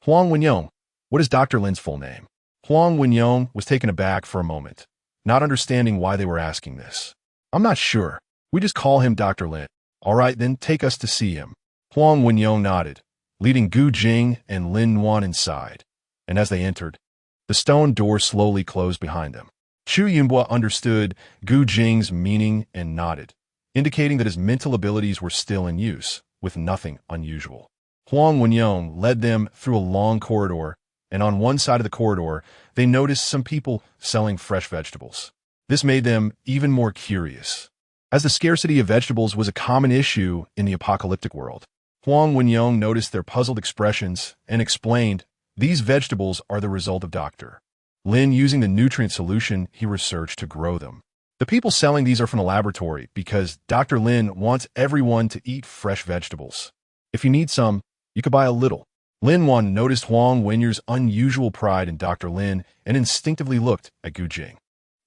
"Huang Wenyong, what is Dr. Lin's full name?" Huang Wenyong was taken aback for a moment, not understanding why they were asking this. "I'm not sure. We just call him Dr. Lin." "All right, then take us to see him." Huang Wenyong nodded, leading Gu Jing and Lin-Wan inside, and as they entered, the stone door slowly closed behind them. Chu Yunbua understood Gu Jing's meaning and nodded, indicating that his mental abilities were still in use, with nothing unusual. Huang Wenyong led them through a long corridor, and on one side of the corridor, they noticed some people selling fresh vegetables. This made them even more curious, as the scarcity of vegetables was a common issue in the apocalyptic world. Huang Wenyong noticed their puzzled expressions and explained, "These vegetables are the result of Dr. Lin using the nutrient solution he researched to grow them. The people selling these are from the laboratory because Dr. Lin wants everyone to eat fresh vegetables. If you need some, you could buy a little." Lin-Wan noticed Huang Wenyong's unusual pride in Dr. Lin and instinctively looked at Gu Jing.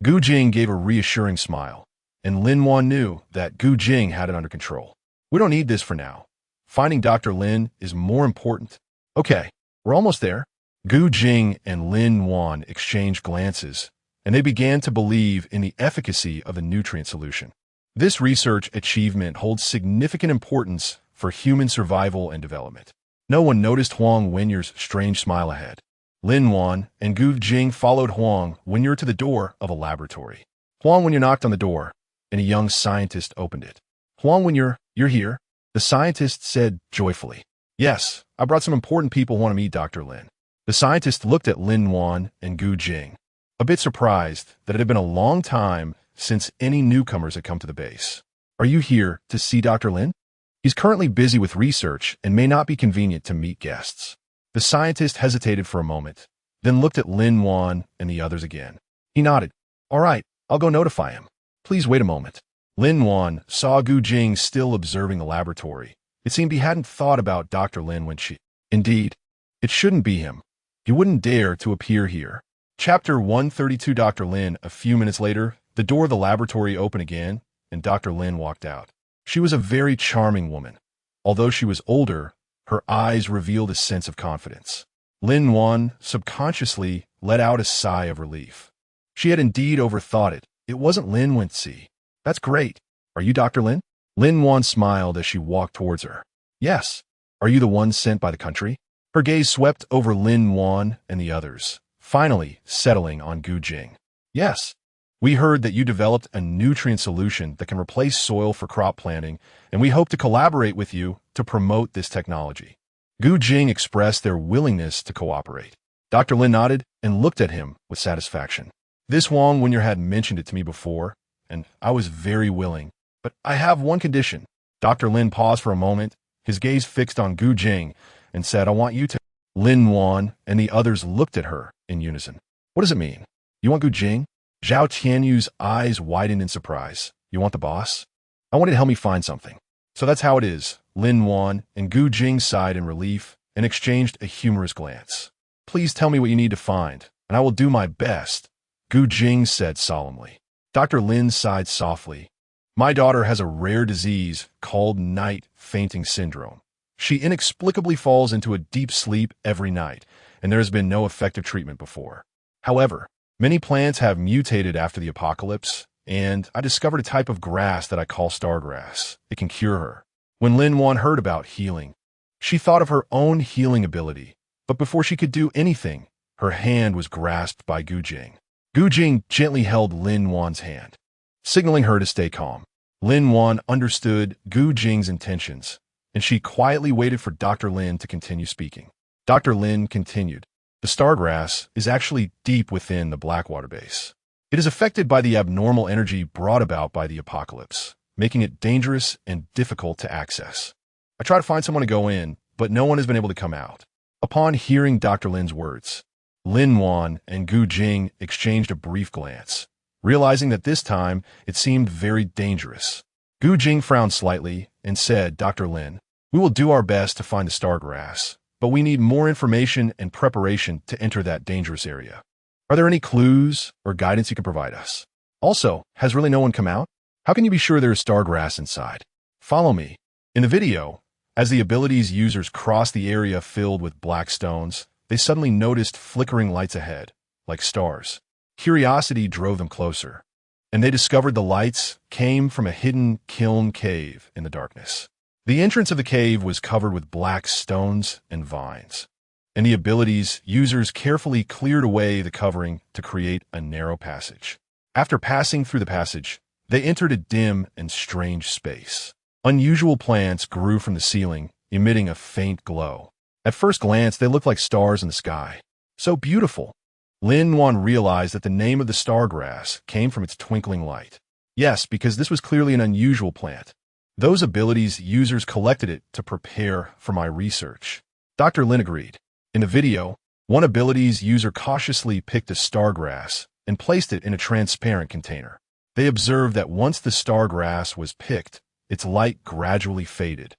Gu Jing gave a reassuring smile, and Lin-Wan knew that Gu Jing had it under control. "We don't need this for now. Finding Dr. Lin is more important." "Okay, we're almost there." Gu Jing and Lin-Wan exchanged glances, and they began to believe in the efficacy of the nutrient solution. This research achievement holds significant importance for human survival and development. No one noticed Huang Wenyong's strange smile ahead. Lin-Wan and Gu Jing followed Huang Wenyong to the door of a laboratory. Huang Wenyong knocked on the door, and a young scientist opened it. "Huang Wenyong, you're here?" The scientist said joyfully. "Yes, I brought some important people who want to meet Dr. Lin." The scientist looked at Lin-Wan and Gu Jing, a bit surprised that it had been a long time since any newcomers had come to the base. "Are you here to see Dr. Lin? He's currently busy with research and may not be convenient to meet guests." The scientist hesitated for a moment, then looked at Lin-Wan and the others again. He nodded. "All right, I'll go notify him. Please wait a moment." Lin-Wan saw Gu Jing still observing the laboratory, It seemed he hadn't thought about Dr. Lin when she... Indeed, it shouldn't be him. He wouldn't dare to appear here. Chapter 132. Dr. Lin. A few minutes later, the door of the laboratory opened again, and Dr. Lin walked out. She was a very charming woman. Although she was older, her eyes revealed a sense of confidence. Lin-Wan subconsciously let out a sigh of relief. She had indeed overthought it. It wasn't Lin-Wan. That's great. Are you Dr. Lin? Lin-Wan smiled as she walked towards her. Yes. Are you the one sent by the country? Her gaze swept over Lin-Wan and the others, finally settling on Gu Jing. Yes. We heard that you developed a nutrient solution that can replace soil for crop planting, and we hope to collaborate with you to promote this technology. Gu Jing expressed their willingness to cooperate. Dr. Lin nodded and looked at him with satisfaction. This Wang Wenyer had mentioned it to me before, and I was very willing. But I have one condition. Dr. Lin paused for a moment, his gaze fixed on Gu Jing, and said, I want you to... Lin Wan and the others looked at her in unison. What does it mean? You want Gu Jing? Zhao Tianyu's eyes widened in surprise. You want the boss? I want you to help me find something. So that's how it is. Lin Wan and Gu Jing sighed in relief and exchanged a humorous glance. Please tell me what you need to find, and I will do my best, Gu Jing said solemnly. Dr. Lin sighed softly. My daughter has a rare disease called night fainting syndrome. She inexplicably falls into a deep sleep every night, and there has been no effective treatment before. However, many plants have mutated after the apocalypse, and I discovered a type of grass that I call stargrass. It can cure her. When Lin Wan heard about healing, she thought of her own healing ability, but before she could do anything, her hand was grasped by Gu Jing. Gu Jing gently held Lin Wan's hand, signaling her to stay calm. Lin Wan understood Gu Jing's intentions, and she quietly waited for Dr. Lin to continue speaking. Dr. Lin continued. The stargrass is actually deep within the Blackwater base. It is affected by the abnormal energy brought about by the apocalypse, making it dangerous and difficult to access. I try to find someone to go in, but no one has been able to come out. Upon hearing Dr. Lin's words, Lin Wan and Gu Jing exchanged a brief glance, realizing that this time it seemed very dangerous. Gu Jing frowned slightly and said, Dr. Lin, we will do our best to find the stargrass, but we need more information and preparation to enter that dangerous area. Are there any clues or guidance you can provide us? Also, has really no one come out? How can you be sure there is stargrass inside? Follow me. In the video, as the abilities users crossed the area filled with black stones, they suddenly noticed flickering lights ahead, like stars. Curiosity drove them closer, and they discovered the lights came from a hidden kiln cave in the darkness. The entrance of the cave was covered with black stones and vines, and the abilities users carefully cleared away the covering to create a narrow passage. After passing through the passage, they entered a dim and strange space. Unusual plants grew from the ceiling, emitting a faint glow. At first glance, they looked like stars in the sky. So beautiful. Lin Wan realized that the name of the stargrass came from its twinkling light. Yes, because this was clearly an unusual plant. Those abilities users collected it to prepare for my research. Dr. Lin agreed. In the video, one abilities user cautiously picked a stargrass and placed it in a transparent container. They observed that once the stargrass was picked, its light gradually faded,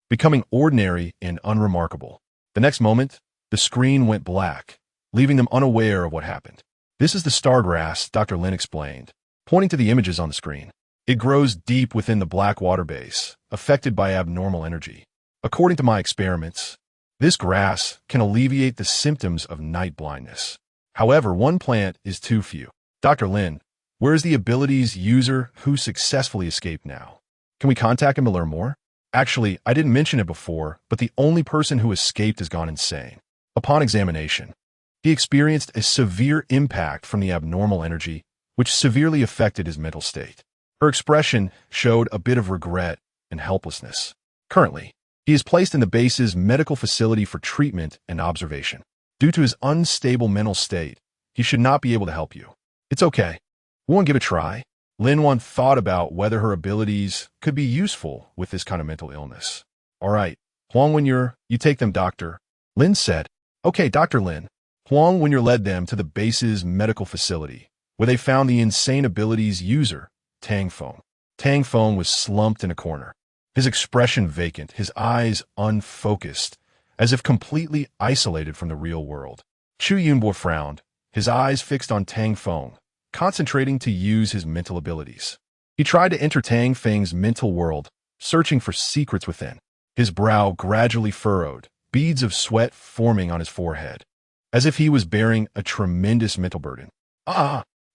becoming ordinary and unremarkable. The next moment, the screen went black, leaving them unaware of what happened. This is the stargrass, Dr. Lin explained, pointing to the images on the screen. It grows deep within the Blackwater base, affected by abnormal energy. According to my experiments, this grass can alleviate the symptoms of night blindness. However, one plant is too few. Dr. Lin, where is the abilities user who successfully escaped now? Can we contact him to learn more? Actually, I didn't mention it before, but the only person who escaped has gone insane. Upon examination, he experienced a severe impact from the abnormal energy, which severely affected his mental state. Her expression showed a bit of regret and helplessness. Currently, he is placed in the base's medical facility for treatment and observation. Due to his unstable mental state, he should not be able to help you. It's okay. We won't give it a try. Lin Wan thought about whether her abilities could be useful with this kind of mental illness. All right, Huang Wenyer, you take them, doctor. Lin said. Okay, Dr. Lin. Huang Wenyer led them to the base's medical facility, where they found the insane abilities user, Tang Feng. Tang Feng was slumped in a corner. his expression vacant, his eyes unfocused, as if completely isolated from the real world. Chu Yunbo frowned, his eyes fixed on Tang Feng, concentrating to use his mental abilities. He tried to enter Tang Feng's mental world, searching for secrets within. His brow gradually furrowed, beads of sweat forming on his forehead, as if he was bearing a tremendous mental burden.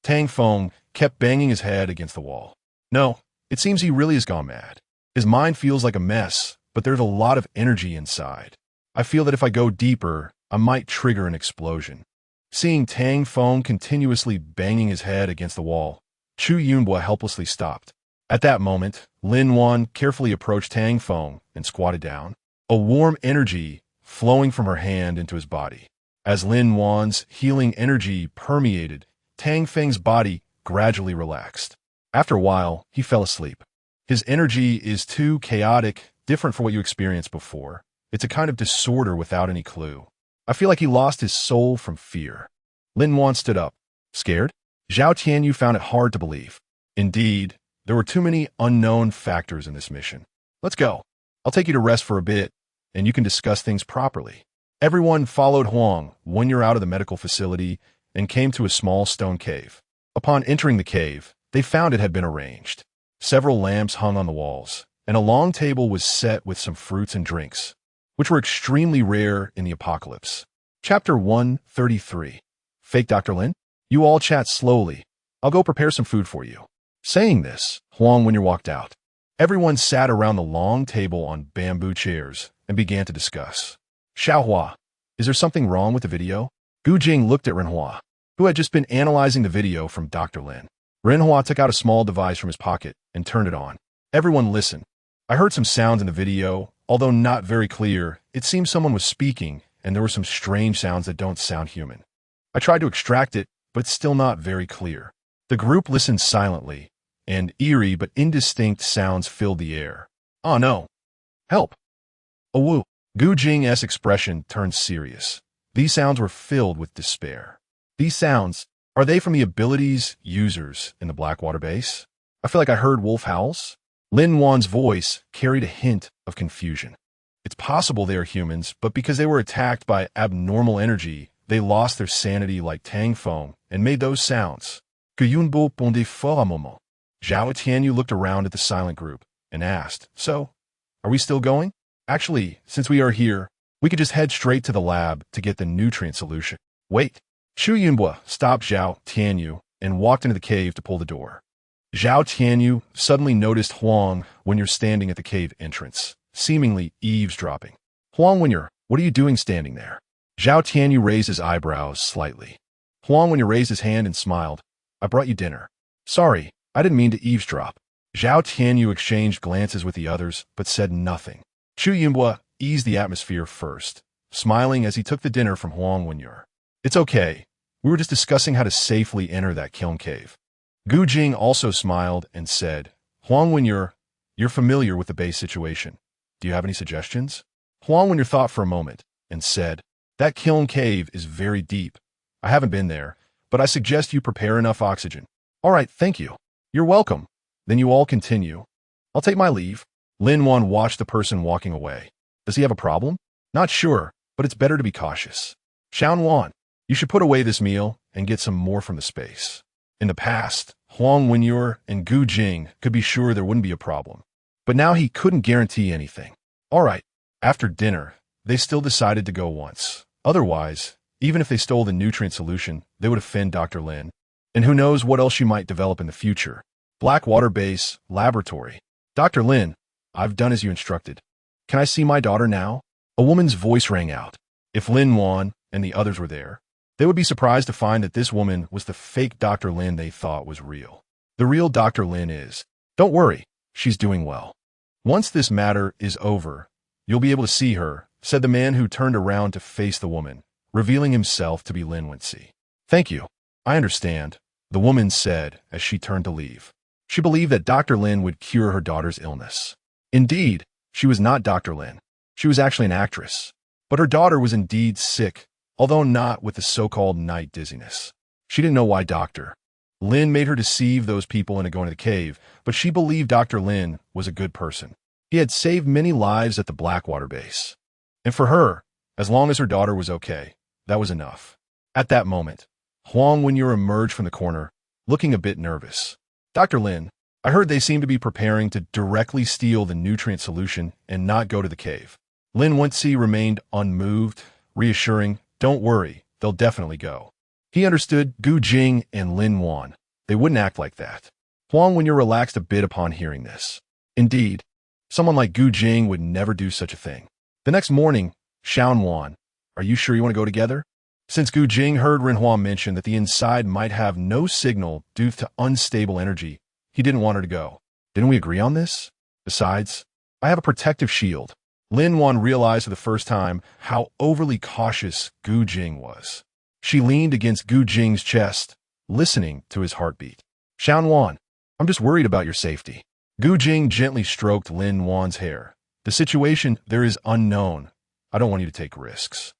Tang Feng kept banging his head against the wall. No, it seems he really has gone mad. His mind feels like a mess, but there's a lot of energy inside. I feel that if I go deeper, I might trigger an explosion. Seeing Tang Feng continuously banging his head against the wall, Chu Yunbo helplessly stopped. At that moment, Lin Wan carefully approached Tang Feng and squatted down, a warm energy flowing from her hand into his body. As Lin Wan's healing energy permeated, Tang Feng's body gradually relaxed. After a while, he fell asleep. His energy is too chaotic, different from what you experienced before. It's a kind of disorder without any clue. I feel like he lost his soul from fear. Lin Wan stood up. Scared? Zhao Tianyu found it hard to believe. Indeed, there were too many unknown factors in this mission. Let's go. I'll take you to rest for a bit, and you can discuss things properly. Everyone followed Huang when you're out of the medical facility and came to a small stone cave. Upon entering the cave, they found it had been arranged. Several lamps hung on the walls, and a long table was set with some fruits and drinks, which were extremely rare in the apocalypse. Chapter 133. Fake Dr. Lin? You all chat slowly. I'll go prepare some food for you. Saying this, Huang Wenyer walked out. Everyone sat around the long table on bamboo chairs and began to discuss. Xiaohua, is there something wrong with the video? Gu Jing looked at Renhua, who had just been analyzing the video from Dr. Lin. Renhua took out a small device from his pocket and turned it on. Everyone listened. I heard some sounds in the video, although not very clear. It seemed someone was speaking, and there were some strange sounds that don't sound human. I tried to extract it, but it's still not very clear. The group listened silently, and eerie but indistinct sounds filled the air. Oh no. Help. Oh woo. Gu Jing's expression turned serious. These sounds were filled with despair. These sounds, are they from the abilities users in the Blackwater base? I feel like I heard wolf howls. Lin Wan's voice carried a hint of confusion. It's possible they are humans, but because they were attacked by abnormal energy, they lost their sanity like Tang Feng and made those sounds. Que Yunbo ponde fort a moment. Zhao Tianyu looked around at the silent group and asked, So, are we still going? Actually, since we are here, we could just head straight to the lab to get the nutrient solution. Wait. Chu Yunbo stopped Zhao Tianyu and walked into the cave to pull the door. Zhao Tianyu suddenly noticed Huang Wenyer standing at the cave entrance, seemingly eavesdropping. Huang Wenyer, what are you doing standing there? Zhao Tianyu raised his eyebrows slightly. Huang Wenyer raised his hand and smiled. I brought you dinner. Sorry, I didn't mean to eavesdrop. Zhao Tianyu exchanged glances with the others, but said nothing. Chu Yunbo eased the atmosphere first, smiling as he took the dinner from Huang Wenyer. It's okay. We were just discussing how to safely enter that kiln cave. Gu Jing also smiled and said, Huang Wenyer, you're familiar with the base situation. Do you have any suggestions? Huang Wenyer thought for a moment and said, That kiln cave is very deep. I haven't been there, but I suggest you prepare enough oxygen. All right, thank you. You're welcome. Then you all continue. I'll take my leave. Lin Wan watched the person walking away. Does he have a problem? Not sure, but it's better to be cautious. Xian Wan, you should put away this meal and get some more from the space. In the past, Huang Wenyer and Gu Jing could be sure there wouldn't be a problem. But now he couldn't guarantee anything. All right, after dinner, they still decided to go once. Otherwise, even if they stole the nutrient solution, they would offend Dr. Lin. And who knows what else she might develop in the future. Blackwater Base, Laboratory. Dr. Lin, I've done as you instructed. Can I see my daughter now? A woman's voice rang out. If Lin Wan and the others were there, they would be surprised to find that this woman was the fake Dr. Lin they thought was real. The real Dr. Lin is. Don't worry, she's doing well. Once this matter is over, you'll be able to see her, said the man who turned around to face the woman, revealing himself to be Lin Wenxi. Thank you. I understand, the woman said as she turned to leave. She believed that Dr. Lin would cure her daughter's illness. Indeed, she was not Dr. Lin. She was actually an actress. But her daughter was indeed sick, although not with the so-called night dizziness. She didn't know why Dr. Lin made her deceive those people into going to the cave, but she believed Dr. Lin was a good person. He had saved many lives at the Blackwater base. And for her, as long as her daughter was okay, that was enough. At that moment, Huang Wenyu emerged from the corner, looking a bit nervous. Dr. Lin, I heard they seem to be preparing to directly steal the nutrient solution and not go to the cave. Lin Wenci remained unmoved, reassuring, don't worry, they'll definitely go. He understood Gu Jing and Lin Wan. They wouldn't act like that. Huang Wenyu relaxed a bit upon hearing this. Indeed, someone like Gu Jing would never do such a thing. The next morning, Xiao Wan, are you sure you want to go together? Since Gu Jing heard Rinhua mention that the inside might have no signal due to unstable energy, he didn't want her to go. Didn't we agree on this? Besides, I have a protective shield. Lin Wan realized for the first time how overly cautious Gu Jing was. She leaned against Gu Jing's chest, listening to his heartbeat. Xiao Wan, I'm just worried about your safety. Gu Jing gently stroked Lin Wan's hair. The situation there is unknown. I don't want you to take risks.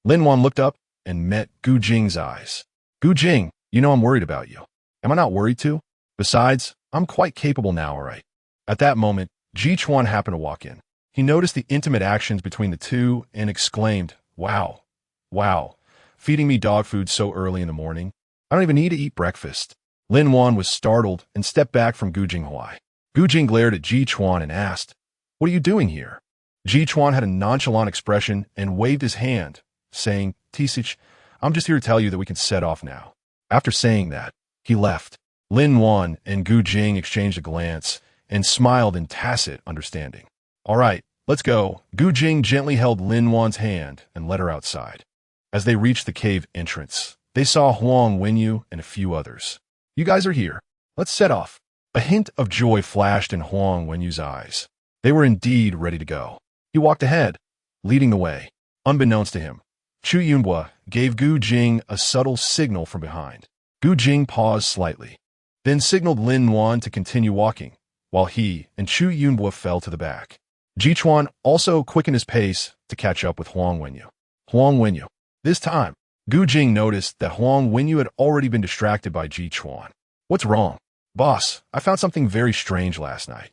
Lin Wan looked up and met Gu Jing's eyes. Gu Jing, you know I'm worried about you. Am I not worried too? Besides, I'm quite capable now, all right? At that moment, Ji Chuan happened to walk in. He noticed the intimate actions between the two and exclaimed, wow, wow, feeding me dog food so early in the morning. I don't even need to eat breakfast. Lin Wan was startled and stepped back from Gu Jinghuai. Gu Jing glared at Ji Chuan and asked, what are you doing here? Ji Chuan had a nonchalant expression and waved his hand, saying, Tisich, I'm just here to tell you that we can set off now. After saying that, he left. Lin Wan and Gu Jing exchanged a glance and smiled in tacit understanding. All right, let's go. Gu Jing gently held Lin Wan's hand and led her outside. As they reached the cave entrance, they saw Huang Wenyu and a few others. You guys are here. Let's set off. A hint of joy flashed in Huang Wenyu's eyes. They were indeed ready to go. He walked ahead, leading the way. Unbeknownst to him, Chu Yunhua gave Gu Jing a subtle signal from behind. Gu Jing paused slightly, then signaled Lin Wan to continue walking, while he and Chu Yunhua fell to the back. Ji Chuan also quickened his pace to catch up with Huang Wenyu. Huang Wenyu. This time, Gu Jing noticed that Huang Wenyu had already been distracted by Ji Chuan. What's wrong? Boss, I found something very strange last night.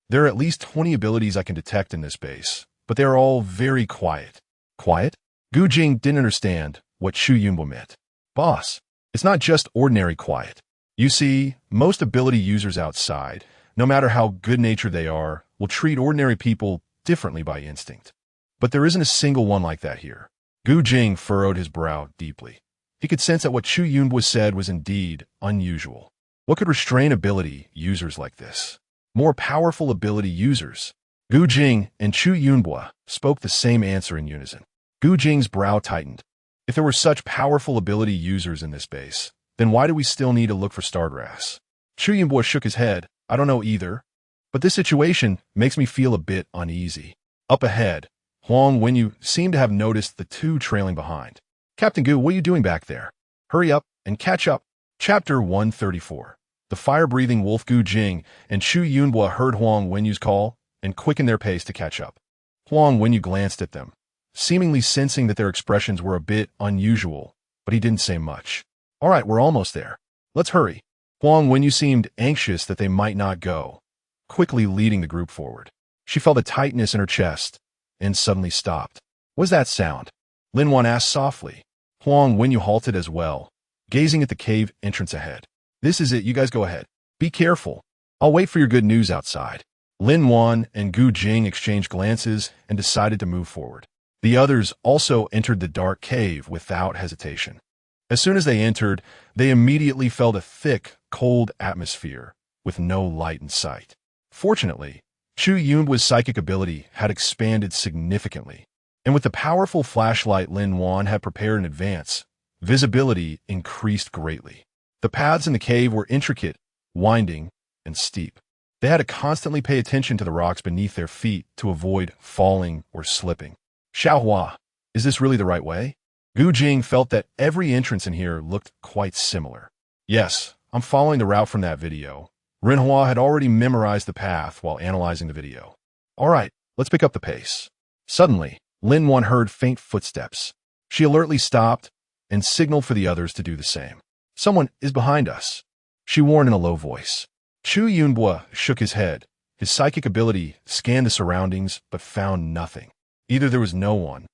There are at least 20 abilities I can detect in this base, but they are all very quiet. Quiet? Gu Jing didn't understand what Chu Yunhua meant. Boss, it's not just ordinary quiet. You see, most ability users outside, no matter how good-natured they are, will treat ordinary people differently by instinct. But there isn't a single one like that here. Gu Jing furrowed his brow deeply. He could sense that what Chu Yunhua said was indeed unusual. What could restrain ability users like this? More powerful ability users. Gu Jing and Chu Yunhua spoke the same answer in unison. Gu Jing's brow tightened. If there were such powerful ability users in this base, then why do we still need to look for Stargrass? Chu Yunhua shook his head. I don't know either. But this situation makes me feel a bit uneasy. Up ahead, Huang Wenyu seemed to have noticed the two trailing behind. Captain Gu, what are you doing back there? Hurry up and catch up. Chapter 134. The fire-breathing wolf Gu Jing and Chu Yunhua heard Huang Wenyu's call and quickened their pace to catch up. Huang Wenyu glanced at them, seemingly sensing that their expressions were a bit unusual, but he didn't say much. All right, we're almost there. Let's hurry. Huang Wenyu seemed anxious that they might not go, quickly leading the group forward. She felt a tightness in her chest and suddenly stopped. What's that sound? Lin Wan asked softly. Huang Wenyu halted as well, gazing at the cave entrance ahead. This is it, you guys go ahead. Be careful. I'll wait for your good news outside. Lin Wan and Gu Jing exchanged glances and decided to move forward. The others also entered the dark cave without hesitation. As soon as they entered, they immediately felt a thick, cold atmosphere with no light in sight. Fortunately, Chu Yunhua's psychic ability had expanded significantly, and with the powerful flashlight Lin Wan had prepared in advance, visibility increased greatly. The paths in the cave were intricate, winding, and steep. They had to constantly pay attention to the rocks beneath their feet to avoid falling or slipping. Xiaohua, is this really the right way? Gu Jing felt that every entrance in here looked quite similar. Yes, I'm following the route from that video. Rinhua had already memorized the path while analyzing the video. All right, let's pick up the pace. Suddenly, Lin Wan heard faint footsteps. She alertly stopped and signaled for the others to do the same. Someone is behind us, she warned in a low voice. Chu Yunhua shook his head, His psychic ability scanned the surroundings but found nothing. Either there was no one,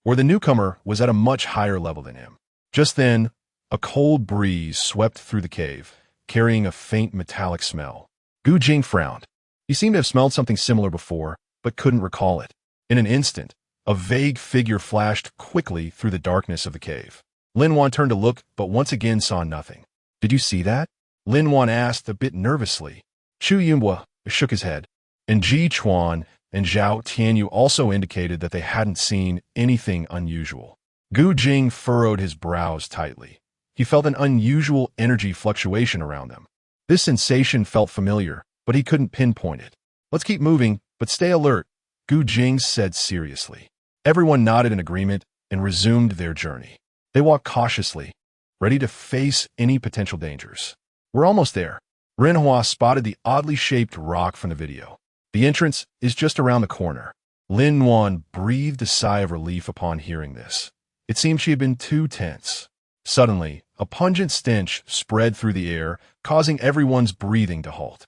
or the newcomer was at a much higher level than him. Just then, a cold breeze swept through the cave, carrying a faint metallic smell. Gu Jing frowned. He seemed to have smelled something similar before, but couldn't recall it. In an instant, a vague figure flashed quickly through the darkness of the cave. Lin Wan turned to look, but once again saw nothing. "Did you see that?" Lin Wan asked a bit nervously. Chu Yunhua shook his head, and Ji Chuan and Zhao Tianyu also indicated that they hadn't seen anything unusual. Gu Jing furrowed his brows tightly. He felt an unusual energy fluctuation around them. This sensation felt familiar, but he couldn't pinpoint it. "Let's keep moving, but stay alert," Gu Jing said seriously. Everyone nodded in agreement and resumed their journey. They walked cautiously, ready to face any potential dangers. "We're almost there." Renhua spotted the oddly shaped rock from the video. "The entrance is just around the corner." Lin Wan breathed a sigh of relief upon hearing this. It seemed she had been too tense. Suddenly, a pungent stench spread through the air, causing everyone's breathing to halt.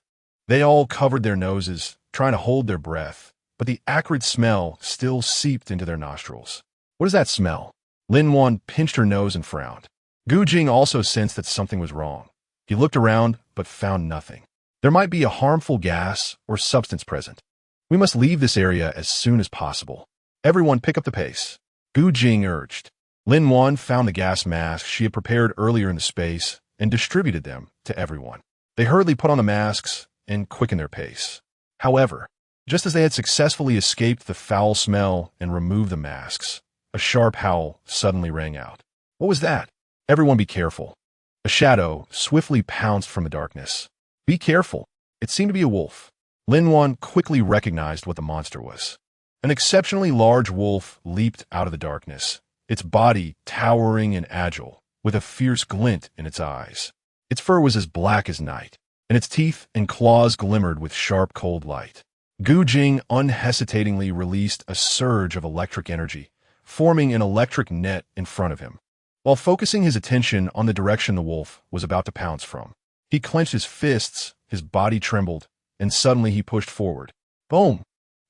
They all covered their noses, trying to hold their breath, but the acrid smell still seeped into their nostrils. "What is that smell?" Lin Wan pinched her nose and frowned. Gu Jing also sensed that something was wrong. He looked around, but found nothing. There might be a harmful gas or substance present. "We must leave this area as soon as possible. Everyone pick up the pace," Gu Jing urged. Lin Wan found the gas masks she had prepared earlier in the space and distributed them to everyone. They hurriedly put on the masks and quickened their pace. However, just as they had successfully escaped the foul smell and removed the masks, a sharp howl suddenly rang out. What was that? "Everyone be careful." A shadow swiftly pounced from the darkness. "Be careful." It seemed to be a wolf. Lin Wan quickly recognized what the monster was. An exceptionally large wolf leaped out of the darkness, its body towering and agile, with a fierce glint in its eyes. Its fur was as black as night, and its teeth and claws glimmered with sharp cold light. Gu Jing unhesitatingly released a surge of electric energy, forming an electric net in front of him. While focusing his attention on the direction the wolf was about to pounce from, he clenched his fists, his body trembled, and suddenly he pushed forward. Boom!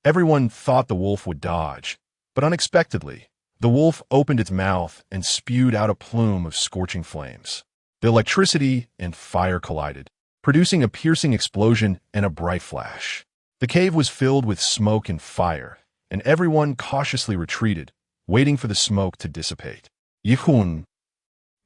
Everyone thought the wolf would dodge, but unexpectedly, the wolf opened its mouth and spewed out a plume of scorching flames. The electricity and fire collided, producing a piercing explosion and a bright flash. The cave was filled with smoke and fire, and everyone cautiously retreated, waiting for the smoke to dissipate. Yihun!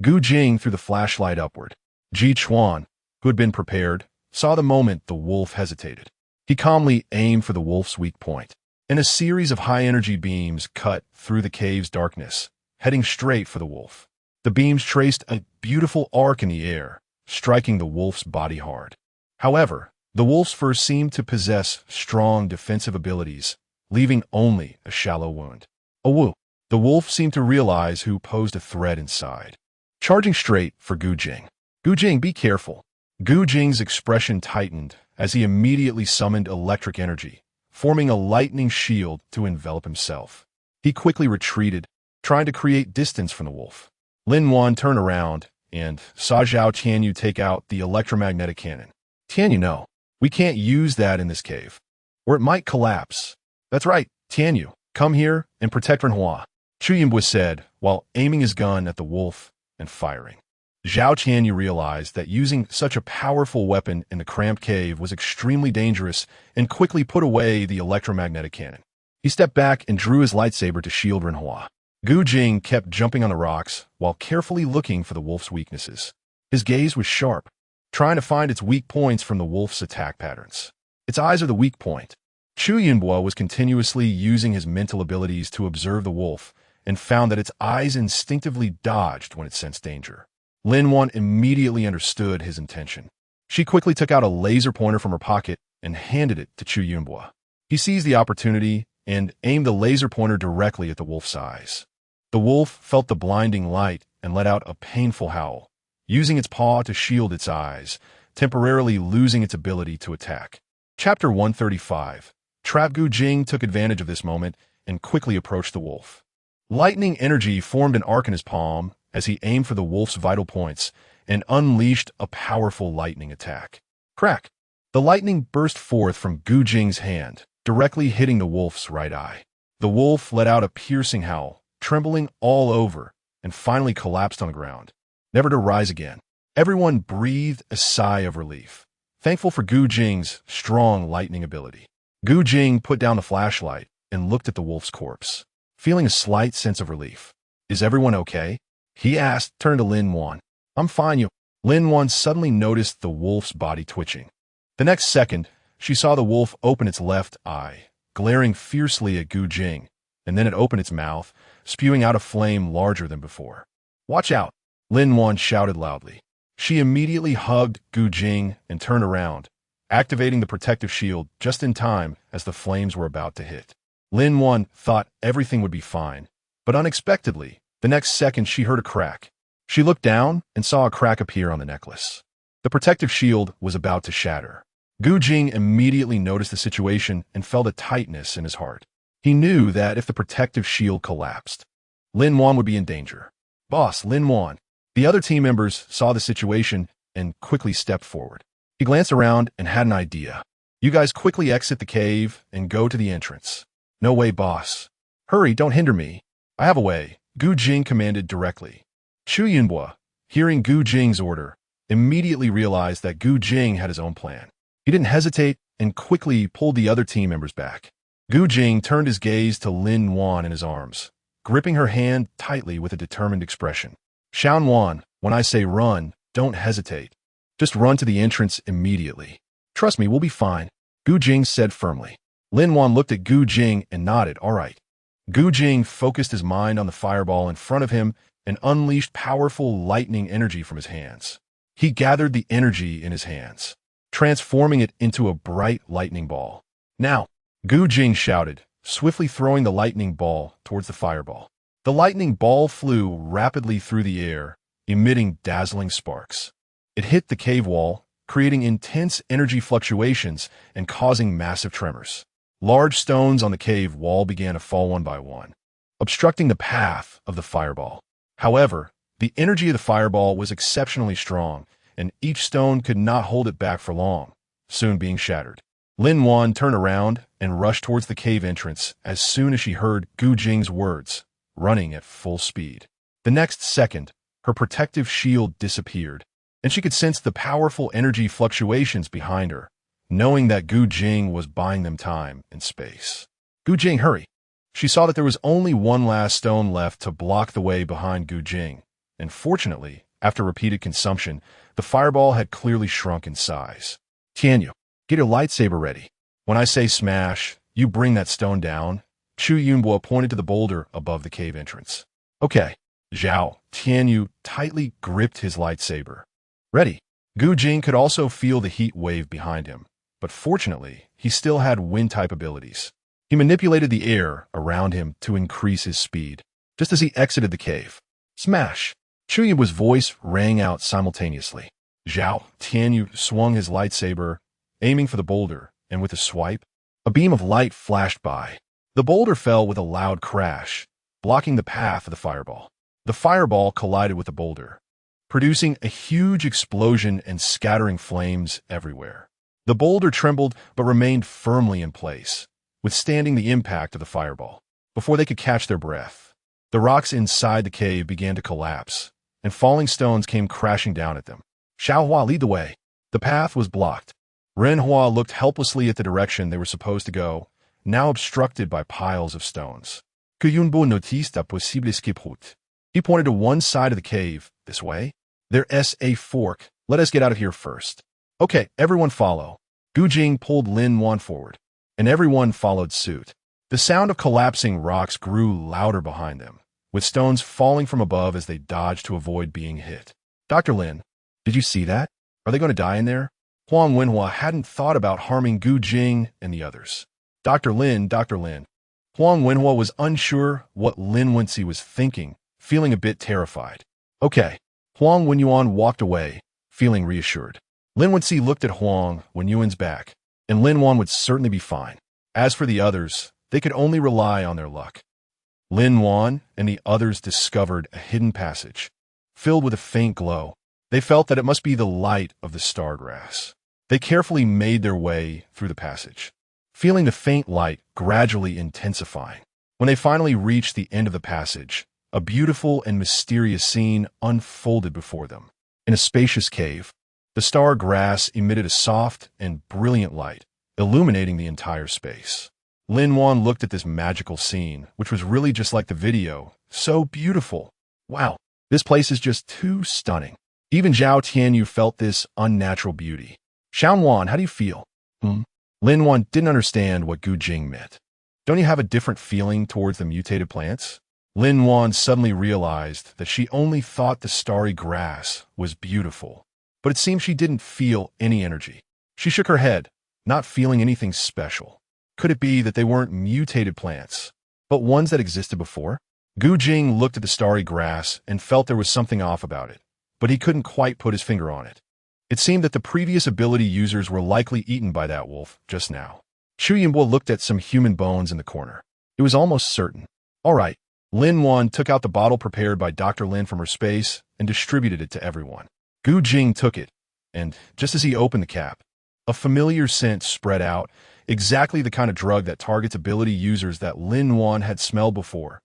Gu Jing threw the flashlight upward. Ji Chuan, who had been prepared, saw the moment the wolf hesitated. He calmly aimed for the wolf's weak point, and a series of high-energy beams cut through the cave's darkness, heading straight for the wolf. The beams traced a beautiful arc in the air, striking the wolf's body hard. However, the wolf's fur seemed to possess strong defensive abilities, leaving only a shallow wound. Woo! The wolf seemed to realize who posed a threat inside. Charging straight for Gu Jing. "Gu Jing, be careful." Gu Jing's expression tightened as he immediately summoned electric energy, forming a lightning shield to envelop himself. He quickly retreated, trying to create distance from the wolf. Lin Wan turned around and saw Zhao Tianyu take out the electromagnetic cannon. "Tianyu, no. We can't use that in this cave, or it might collapse." "That's right, Tianyu. Come here and protect Renhua," Chu Yinbo said while aiming his gun at the wolf and firing. Zhao Tianyu realized that using such a powerful weapon in the cramped cave was extremely dangerous and quickly put away the electromagnetic cannon. He stepped back and drew his lightsaber to shield Renhua. Gu Jing kept jumping on the rocks while carefully looking for the wolf's weaknesses. His gaze was sharp, trying to find its weak points from the wolf's attack patterns. Its eyes are the weak point. Chu Yinbo was continuously using his mental abilities to observe the wolf and found that its eyes instinctively dodged when it sensed danger. Lin Wan immediately understood his intention. She quickly took out a laser pointer from her pocket and handed it to Chu Yunhua. He seized the opportunity and aimed the laser pointer directly at the wolf's eyes. The wolf felt the blinding light and let out a painful howl, using its paw to shield its eyes, temporarily losing its ability to attack. Chapter 135. Trap. Gu Jing took advantage of this moment and quickly approached the wolf. Lightning energy formed an arc in his palm as he aimed for the wolf's vital points and unleashed a powerful lightning attack. Crack! The lightning burst forth from Gu Jing's hand, directly hitting the wolf's right eye. The wolf let out a piercing howl, trembling all over, and finally collapsed on the ground, never to rise again. Everyone breathed a sigh of relief, thankful for Gu Jing's strong lightning ability. Gu Jing put down the flashlight and looked at the wolf's corpse, feeling a slight sense of relief. "Is everyone okay?" he asked, turning to Lin Wan. "I'm fine, you." Lin Wan suddenly noticed the wolf's body twitching. The next second, she saw the wolf open its left eye, glaring fiercely at Gu Jing, and then it opened its mouth, spewing out a flame larger than before. "Watch out!" Lin Wan shouted loudly. She immediately hugged Gu Jing and turned around, activating the protective shield just in time as the flames were about to hit. Lin Wan thought everything would be fine, but unexpectedly, the next second she heard a crack. She looked down and saw a crack appear on the necklace. The protective shield was about to shatter. Gu Jing immediately noticed the situation and felt a tightness in his heart. He knew that if the protective shield collapsed, Lin Wan would be in danger. "Boss, Lin Wan." The other team members saw the situation and quickly stepped forward. He glanced around and had an idea. "You guys quickly exit the cave and go to the entrance." "No way, boss." "Hurry, don't hinder me. I have a way," Gu Jing commanded directly. Chu Yunbo, hearing Gu Jing's order, immediately realized that Gu Jing had his own plan. He didn't hesitate and quickly pulled the other team members back. Gu Jing turned his gaze to Lin Wan in his arms, gripping her hand tightly with a determined expression. "Xian Wan, when I say run, don't hesitate. Just run to the entrance immediately. Trust me, we'll be fine," Gu Jing said firmly. Lin Wan looked at Gu Jing and nodded, "All right." Gu Jing focused his mind on the fireball in front of him and unleashed powerful lightning energy from his hands. He gathered the energy in his hands, transforming it into a bright lightning ball. "Now," Gu Jing shouted, swiftly throwing the lightning ball towards the fireball. The lightning ball flew rapidly through the air, emitting dazzling sparks. It hit the cave wall, creating intense energy fluctuations and causing massive tremors. Large stones on the cave wall began to fall one by one, obstructing the path of the fireball. However, the energy of the fireball was exceptionally strong, and each stone could not hold it back for long, soon being shattered. Lin Wan turned around and rushed towards the cave entrance as soon as she heard Gu Jing's words, running at full speed. The next second, her protective shield disappeared, and she could sense the powerful energy fluctuations behind her, knowing that Gu Jing was buying them time and space. "Gu Jing, hurry!" She saw that there was only one last stone left to block the way behind Gu Jing, and fortunately, after repeated consumption, the fireball had clearly shrunk in size. "Tianyu, get your lightsaber ready. When I say smash, you bring that stone down." Chu Yunbo pointed to the boulder above the cave entrance. "Okay." Zhao Tianyu tightly gripped his lightsaber. "Ready." Gu Jing could also feel the heat wave behind him, but fortunately, he still had wind-type abilities. He manipulated the air around him to increase his speed. Just as he exited the cave, smash! Chu Yunbo's voice rang out simultaneously. Zhao Tianyu swung his lightsaber, aiming for the boulder, and with a swipe, a beam of light flashed by. The boulder fell with a loud crash, blocking the path of the fireball. The fireball collided with the boulder, producing a huge explosion and scattering flames everywhere. The boulder trembled but remained firmly in place, withstanding the impact of the fireball. Before they could catch their breath, the rocks inside the cave began to collapse, and falling stones came crashing down at them. Xiaohua, lead the way. The path was blocked. Renhua looked helplessly at the direction they were supposed to go, now obstructed by piles of stones. Que Yunbo noticed a possible escape route. He pointed to one side of the cave. This way? There's a fork. Let us get out of here first. Okay, everyone follow. Gu Jing pulled Lin Wan forward, and everyone followed suit. The sound of collapsing rocks grew louder behind them, with stones falling from above as they dodged to avoid being hit. Dr. Lin, did you see that? Are they going to die in there? Huang Wenhua hadn't thought about harming Gu Jing and the others. Dr. Lin. Huang Wenhua was unsure what Lin Wenxi was thinking, feeling a bit terrified. Okay. Huang Wenyuan walked away, feeling reassured. Lin Wenxi looked at Huang Wenyuan's back, and Lin Wan would certainly be fine. As for the others, they could only rely on their luck. Lin Wan and the others discovered a hidden passage, filled with a faint glow. They felt that it must be the light of the star grass. They carefully made their way through the passage, feeling the faint light gradually intensifying. When they finally reached the end of the passage, a beautiful and mysterious scene unfolded before them. In a spacious cave, the star grass emitted a soft and brilliant light, illuminating the entire space. Lin-Wan looked at this magical scene, which was really just like the video. So beautiful. Wow, this place is just too stunning. Even Zhao Tianyu felt this unnatural beauty. Xiaowan, how do you feel? Lin-Wan didn't understand what Gu Jing meant. Don't you have a different feeling towards the mutated plants? Lin-Wan suddenly realized that she only thought the starry grass was beautiful, but it seemed she didn't feel any energy. She shook her head, not feeling anything special. Could it be that they weren't mutated plants, but ones that existed before? Gu Jing looked at the starry grass and felt there was something off about it, but he couldn't quite put his finger on it. It seemed that the previous ability users were likely eaten by that wolf just now. Chu Yinbo looked at some human bones in the corner. It was almost certain. All right. Lin-Wan took out the bottle prepared by Dr. Lin from her space and distributed it to everyone. Gu Jing took it, and just as he opened the cap, a familiar scent spread out, exactly the kind of drug that targets ability users that Lin-Wan had smelled before.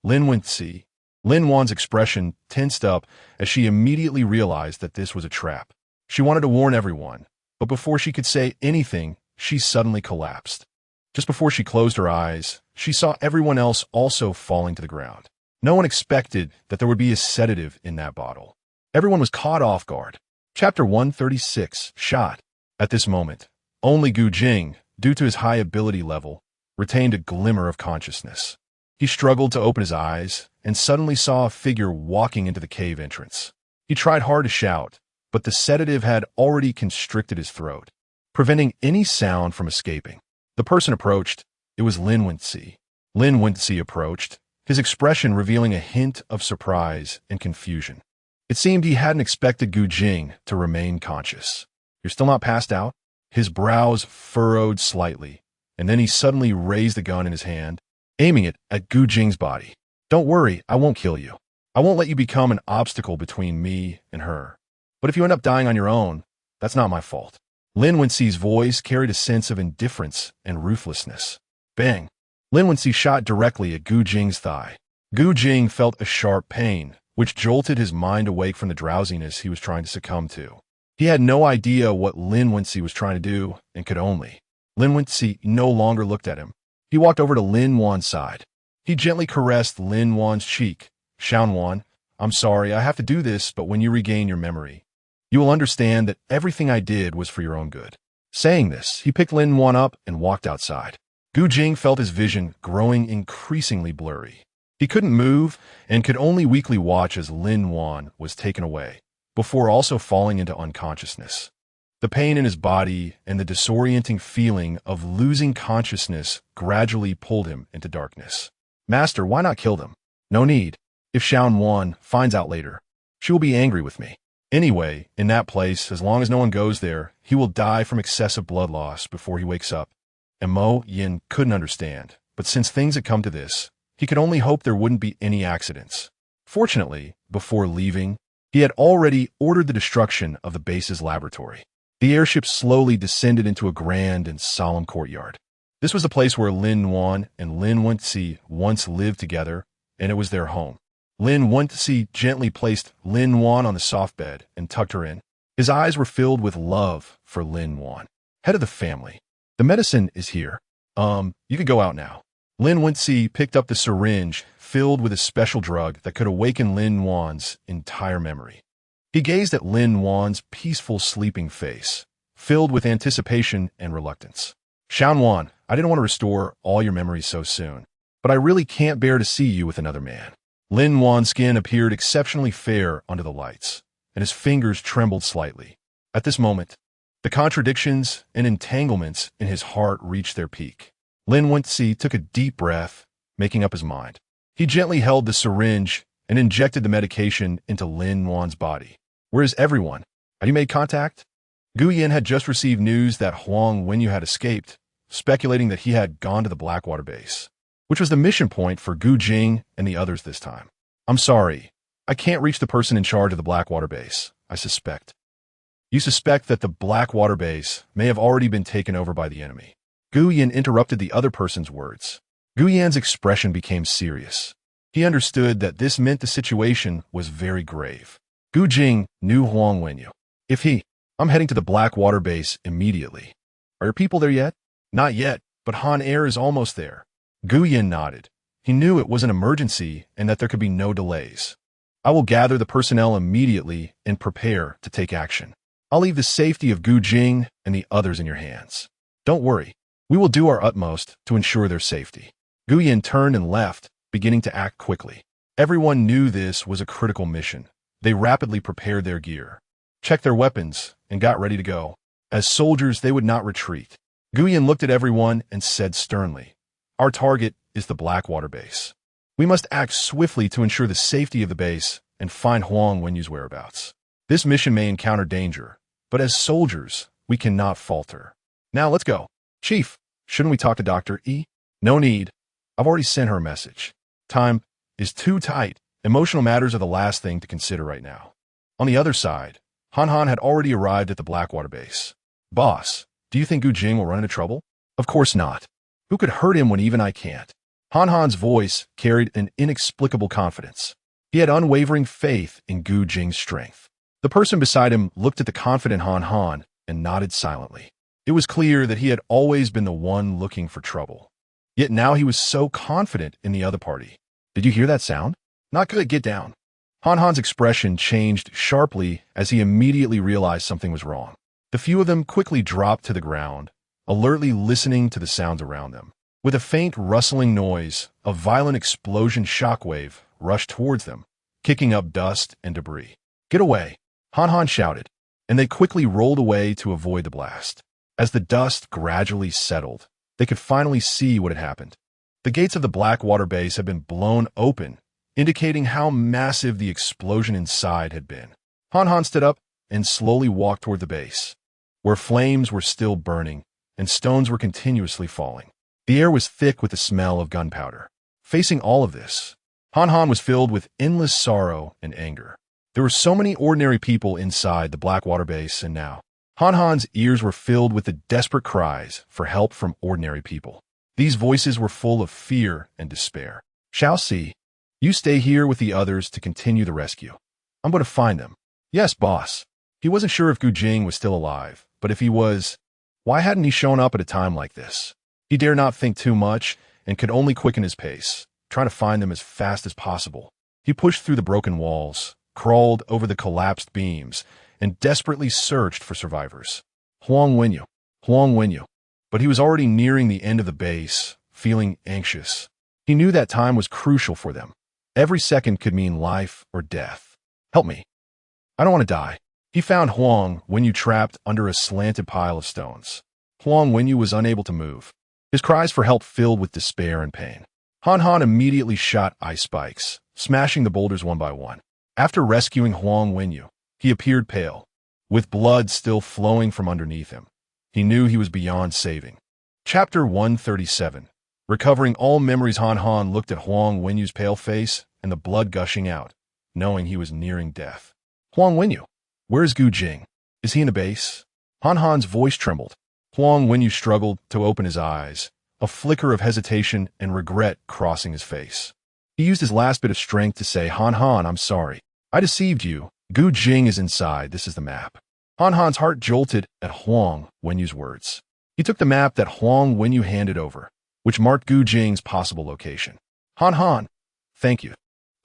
Lin-Wan-Si. Lin-Wan's expression tensed up as she immediately realized that this was a trap. She wanted to warn everyone, but before she could say anything, she suddenly collapsed. Just before she closed her eyes, she saw everyone else also falling to the ground. No one expected that there would be a sedative in that bottle. Everyone was caught off guard. Chapter 136, Shot. At this moment, only Gu Jing, due to his high ability level, retained a glimmer of consciousness. He struggled to open his eyes and suddenly saw a figure walking into the cave entrance. He tried hard to shout, but the sedative had already constricted his throat, preventing any sound from escaping. The person approached. It was Lin-Wan-Si. Lin-Wan-Si approached, his expression revealing a hint of surprise and confusion. It seemed he hadn't expected Gu Jing to remain conscious. You're still not passed out? His brows furrowed slightly, and then he suddenly raised the gun in his hand, aiming it at Gu Jing's body. Don't worry, I won't kill you. I won't let you become an obstacle between me and her. But if you end up dying on your own, that's not my fault. Lin-Wan-Si's voice carried a sense of indifference and ruthlessness. Bang! Lin-Wan-Si shot directly at Gu Jing's thigh. Gu Jing felt a sharp pain, which jolted his mind awake from the drowsiness he was trying to succumb to. He had no idea what Lin-Wan-Si was trying to do and could only. Lin-Wan-Si no longer looked at him. He walked over to Lin-Wan's side. He gently caressed Lin-Wan's cheek. Xiaowan, I'm sorry, I have to do this, but when you regain your memory, you will understand that everything I did was for your own good. Saying this, he picked Lin-Wan up and walked outside. Gu Jing felt his vision growing increasingly blurry. He couldn't move and could only weakly watch as Lin-Wan was taken away, before also falling into unconsciousness. The pain in his body and the disorienting feeling of losing consciousness gradually pulled him into darkness. Master, why not kill them? No need. If Xiaowan finds out later, she will be angry with me. Anyway, in that place, as long as no one goes there, he will die from excessive blood loss before he wakes up. And Mo Yin couldn't understand, but since things had come to this, he could only hope there wouldn't be any accidents. Fortunately, before leaving, he had already ordered the destruction of the base's laboratory. The airship slowly descended into a grand and solemn courtyard. This was the place where Lin-Wan and Lin-Wan-Si once lived together, and it was their home. Lin-Wan-Si gently placed Lin-Wan on the soft bed and tucked her in. His eyes were filled with love for Lin-Wan, head of the family. The medicine is here. You can go out now. Lin-Wan-Si picked up the syringe filled with a special drug that could awaken Lin-Wan's entire memory. He gazed at Lin-Wan's peaceful sleeping face, filled with anticipation and reluctance. Xiaowan, I didn't want to restore all your memories so soon, but I really can't bear to see you with another man. Lin-Wan's skin appeared exceptionally fair under the lights, and his fingers trembled slightly. At this moment, the contradictions and entanglements in his heart reached their peak. Lin-Wan-Si took a deep breath, making up his mind. He gently held the syringe and injected the medication into Lin-Wan's body. Where is everyone? Have you made contact? Gu Yin had just received news that Huang Wenyu had escaped, speculating that he had gone to the Blackwater base, which was the mission point for Gu Jing and the others this time. I'm sorry, I can't reach the person in charge of the Blackwater base, I suspect. You suspect that the black water base may have already been taken over by the enemy. Gu Yan interrupted the other person's words. Gu Yan's expression became serious. He understood that this meant the situation was very grave. Gu Jing knew Huang Wenyu. I'm heading to the black water base immediately. Are your people there yet? Not yet, but Han Air is almost there. Gu Yan nodded. He knew it was an emergency and that there could be no delays. I will gather the personnel immediately and prepare to take action. I'll leave the safety of Gu Jing and the others in your hands. Don't worry. We will do our utmost to ensure their safety. Gu Yan turned and left, beginning to act quickly. Everyone knew this was a critical mission. They rapidly prepared their gear, checked their weapons, and got ready to go. As soldiers, they would not retreat. Gu Yan looked at everyone and said sternly, "Our target is the Blackwater base. We must act swiftly to ensure the safety of the base and find Huang Wenyu's whereabouts. This mission may encounter danger, but as soldiers, we cannot falter. Now let's go. Chief, shouldn't we talk to Dr. E? No need. I've already sent her a message. Time is too tight. Emotional matters are the last thing to consider right now." On the other side, Han had already arrived at the Blackwater base. "Boss, do you think Gu Jing will run into trouble?" "Of course not. Who could hurt him when even I can't?" Han's voice carried an inexplicable confidence. He had unwavering faith in Gu Jing's strength. The person beside him looked at the confident Han and nodded silently. It was clear that he had always been the one looking for trouble. Yet now he was so confident in the other party. "Did you hear that sound?" "Not good. Get down." Han's expression changed sharply as he immediately realized something was wrong. The few of them quickly dropped to the ground, alertly listening to the sounds around them. With a faint rustling noise, a violent explosion shockwave rushed towards them, kicking up dust and debris. "Get away!" Han shouted, and they quickly rolled away to avoid the blast. As the dust gradually settled, they could finally see what had happened. The gates of the Blackwater base had been blown open, indicating how massive the explosion inside had been. Han stood up and slowly walked toward the base, where flames were still burning and stones were continuously falling. The air was thick with the smell of gunpowder. Facing all of this, Han was filled with endless sorrow and anger. There were so many ordinary people inside the Blackwater base, and now Han's ears were filled with the desperate cries for help from ordinary people. These voices were full of fear and despair. "Shall see. You stay here with the others to continue the rescue. I'm going to find them." "Yes, boss." He wasn't sure if Gu Jing was still alive, but if he was, why hadn't he shown up at a time like this? He dared not think too much and could only quicken his pace, trying to find them as fast as possible. He pushed through the broken walls, crawled over the collapsed beams, and desperately searched for survivors. Huang Wenyu. But he was already nearing the end of the base, feeling anxious. He knew that time was crucial for them. Every second could mean life or death. "Help me. I don't want to die." He found Huang Wenyu trapped under a slanted pile of stones. Huang Wenyu was unable to move. His cries for help filled with despair and pain. Han immediately shot ice spikes, smashing the boulders one by one. After rescuing Huang Wenyu, he appeared pale, with blood still flowing from underneath him. He knew he was beyond saving. Chapter 137. Recovering all memories, Han looked at Huang Wenyu's pale face and the blood gushing out, knowing he was nearing death. "Huang Wenyu, where's Gu Jing? Is he in the base?" Han's voice trembled. Huang Wenyu struggled to open his eyes, a flicker of hesitation and regret crossing his face. He used his last bit of strength to say, Han, I'm sorry. I deceived you. Gu Jing is inside. This is the map." Han's heart jolted at Huang Wenyu's words. He took the map that Huang Wenyu handed over, which marked Gu Jing's possible location. Han, thank you."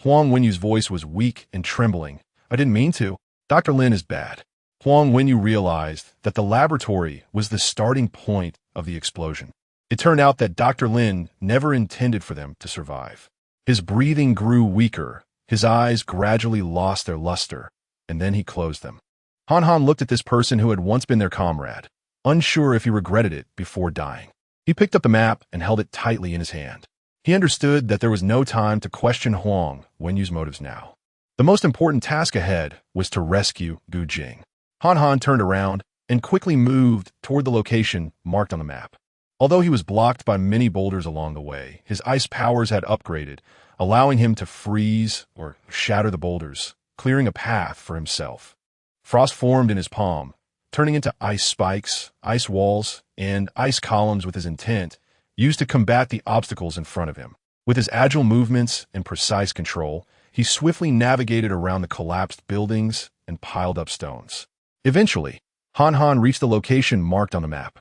Huang Wenyu's voice was weak and trembling. "I didn't mean to. Dr. Lin is bad." Huang Wenyu realized that the laboratory was the starting point of the explosion. It turned out that Dr. Lin never intended for them to survive. His breathing grew weaker, his eyes gradually lost their luster, and then he closed them. Han looked at this person who had once been their comrade, unsure if he regretted it before dying. He picked up the map and held it tightly in his hand. He understood that there was no time to question Huang Wenyu's motives now. The most important task ahead was to rescue Gu Jing. Han turned around and quickly moved toward the location marked on the map. Although he was blocked by many boulders along the way, his ice powers had upgraded, allowing him to freeze or shatter the boulders, clearing a path for himself. Frost formed in his palm, turning into ice spikes, ice walls, and ice columns with his intent, used to combat the obstacles in front of him. With his agile movements and precise control, he swiftly navigated around the collapsed buildings and piled up stones. Eventually, Han Han reached the location marked on the map.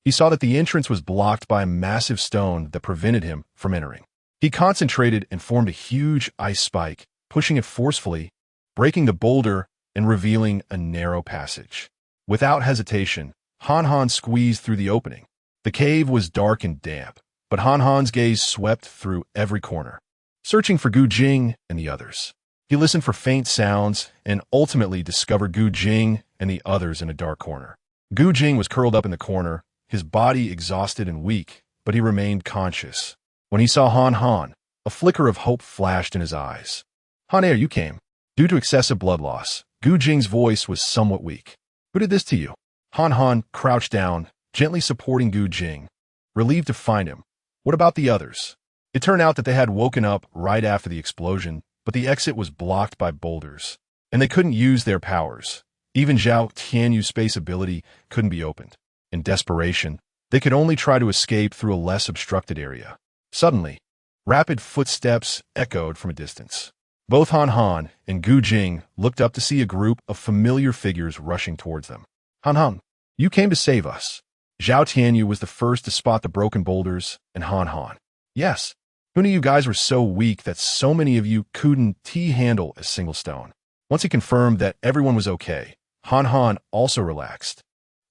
He saw that the entrance was blocked by a massive stone that prevented him from entering. He concentrated and formed a huge ice spike, pushing it forcefully, breaking the boulder and revealing a narrow passage. Without hesitation, Han Han squeezed through the opening. The cave was dark and damp, but Han Han's gaze swept through every corner, searching for Gu Jing and the others. He listened for faint sounds and ultimately discovered Gu Jing and the others in a dark corner. Gu Jing was curled up in the corner, his body exhausted and weak, but he remained conscious. When he saw Han Han, a flicker of hope flashed in his eyes. Han, you came. Due to excessive blood loss, Gu Jing's voice was somewhat weak. Who did this to you? Han Han crouched down, gently supporting Gu Jing, relieved to find him. What about the others? It turned out that they had woken up right after the explosion, but the exit was blocked by boulders, and they couldn't use their powers. Even Zhao Tianyu's space ability couldn't be opened. In desperation, they could only try to escape through a less obstructed area. Suddenly, rapid footsteps echoed from a distance. Both Han Han and Gu Jing looked up to see a group of familiar figures rushing towards them. Han Han, you came to save us. Zhao Tianyu was the first to spot the broken boulders, and Han Han. Yes, who knew you guys were so weak that so many of you couldn't handle a single stone? Once he confirmed that everyone was okay, Han Han also relaxed.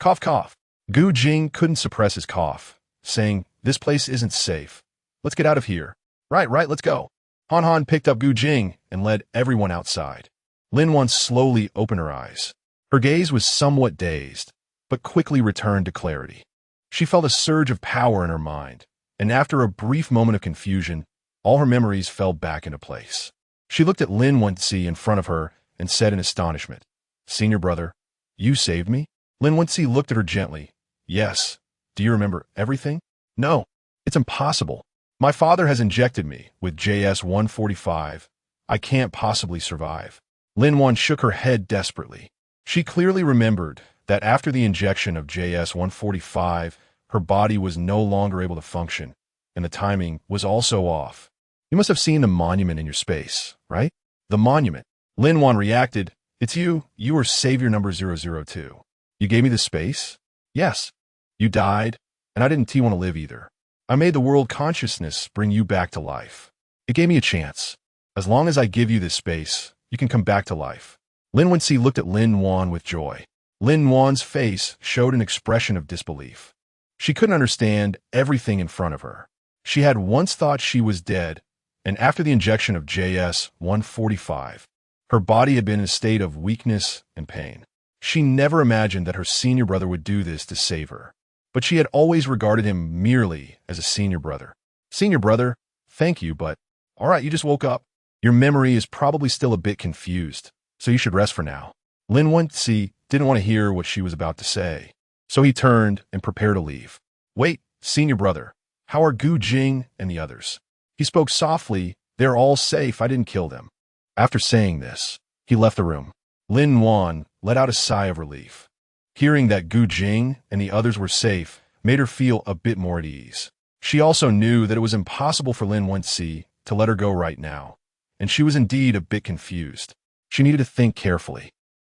Cough, cough. Gu Jing couldn't suppress his cough, saying, "This place isn't safe. Let's get out of here." Right, let's go. Han Han picked up Gu Jing and led everyone outside. Lin Wan slowly opened her eyes. Her gaze was somewhat dazed, but quickly returned to clarity. She felt a surge of power in her mind, and after a brief moment of confusion, all her memories fell back into place. She looked at Lin Wenci in front of her and said in astonishment, "Senior brother, you saved me?" Lin Wenci looked at her gently. "Yes. Do you remember everything?" "No. It's impossible. My father has injected me with JS-145. I can't possibly survive." Lin Wan shook her head desperately. She clearly remembered that after the injection of JS-145, her body was no longer able to function, and the timing was also off. "You must have seen the monument in your space, right?" "The monument?" Lin Wan reacted. "It's you. You were Savior number 002. You gave me the space?" "Yes. You died, and I didn't want to live either. I made the world consciousness bring you back to life. It gave me a chance. As long as I give you this space, you can come back to life." Lin Wenci looked at Lin Wan with joy. Lin Wan's face showed an expression of disbelief. She couldn't understand everything in front of her. She had once thought she was dead, and after the injection of JS-145, her body had been in a state of weakness and pain. She never imagined that her senior brother would do this to save her, but she had always regarded him merely as a senior brother. "Senior brother, thank you, but all right, you just woke up. Your memory is probably still a bit confused, so you should rest for now." Lin Wenci didn't want to hear what she was about to say, so he turned and prepared to leave. "Wait, senior brother, how are Gu Jing and the others?" He spoke softly. "They're all safe. I didn't kill them." After saying this, he left the room. Lin Wan let out a sigh of relief. Hearing that Gu Jing and the others were safe made her feel a bit more at ease. She also knew that it was impossible for Lin Wenci to let her go right now, and she was indeed a bit confused. She needed to think carefully.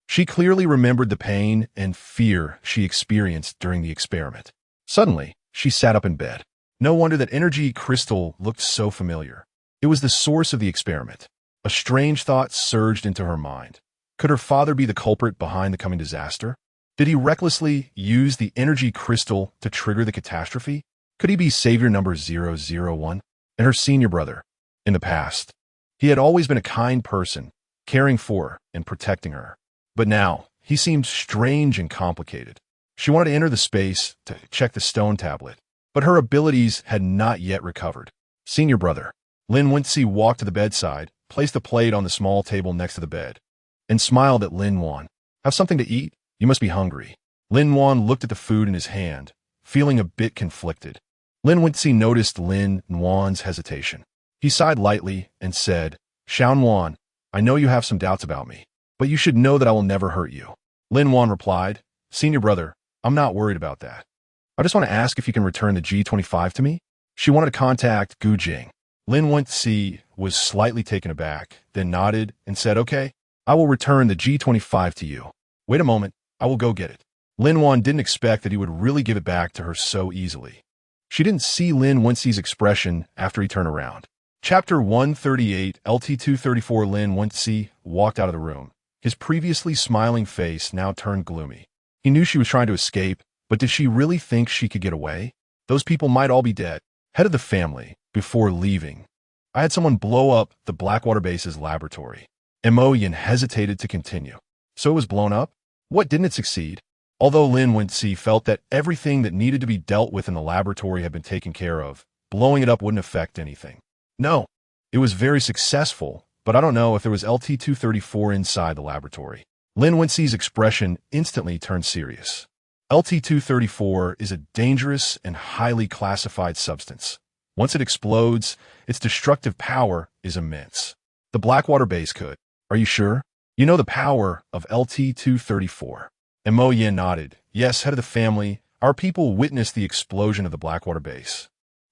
She clearly remembered the pain and fear she experienced during the experiment. Suddenly, she sat up in bed. No wonder that energy crystal looked so familiar. It was the source of the experiment. A strange thought surged into her mind. Could her father be the culprit behind the coming disaster? Did he recklessly use the energy crystal to trigger the catastrophe? Could he be Savior number 001 and her senior brother? In the past, he had always been a kind person, caring for and protecting her. But now, he seemed strange and complicated. She wanted to enter the space to check the stone tablet, but her abilities had not yet recovered. "Senior brother." Lin Wenci walked to the bedside, placed the plate on the small table next to the bed, and smiled at Lin Wan. "Have something to eat? You must be hungry." Lin Wan looked at the food in his hand, feeling a bit conflicted. Lin Wenci noticed Lin Wan's hesitation. He sighed lightly and said, "Xian Wan, I know you have some doubts about me, but you should know that I will never hurt you. Lin Wan replied, Senior brother, I'm not worried about that. I just want to ask if you can return the G25 to me. She wanted to contact Gu Jing. Lin Wenxi was slightly taken aback, then nodded and said, okay, I will return the G25 to you. Wait a moment, I will go get it. Lin Wan didn't expect that he would really give it back to her so easily. She didn't see Lin Wenxi's expression after he turned around. Chapter 138, LT234. Lin Wenxi walked out of the room. His previously smiling face now turned gloomy. He knew she was trying to escape, but did she really think she could get away? Those people might all be dead. Head of the family, before leaving, I had someone blow up the Blackwater base's laboratory. Mo Yin hesitated to continue. So it was blown up? What didn't it succeed? Although Lin Wenxi felt that everything that needed to be dealt with in the laboratory had been taken care of, blowing it up wouldn't affect anything. No, it was very successful, but I don't know if there was LT-234 inside the laboratory. Lin Wenxi's expression instantly turned serious. LT-234 is a dangerous and highly classified substance. Once it explodes, its destructive power is immense. The Blackwater base could. Are you sure? You know the power of LT-234. Mo Yin nodded. Yes, head of the family, our people witnessed the explosion of the Blackwater base.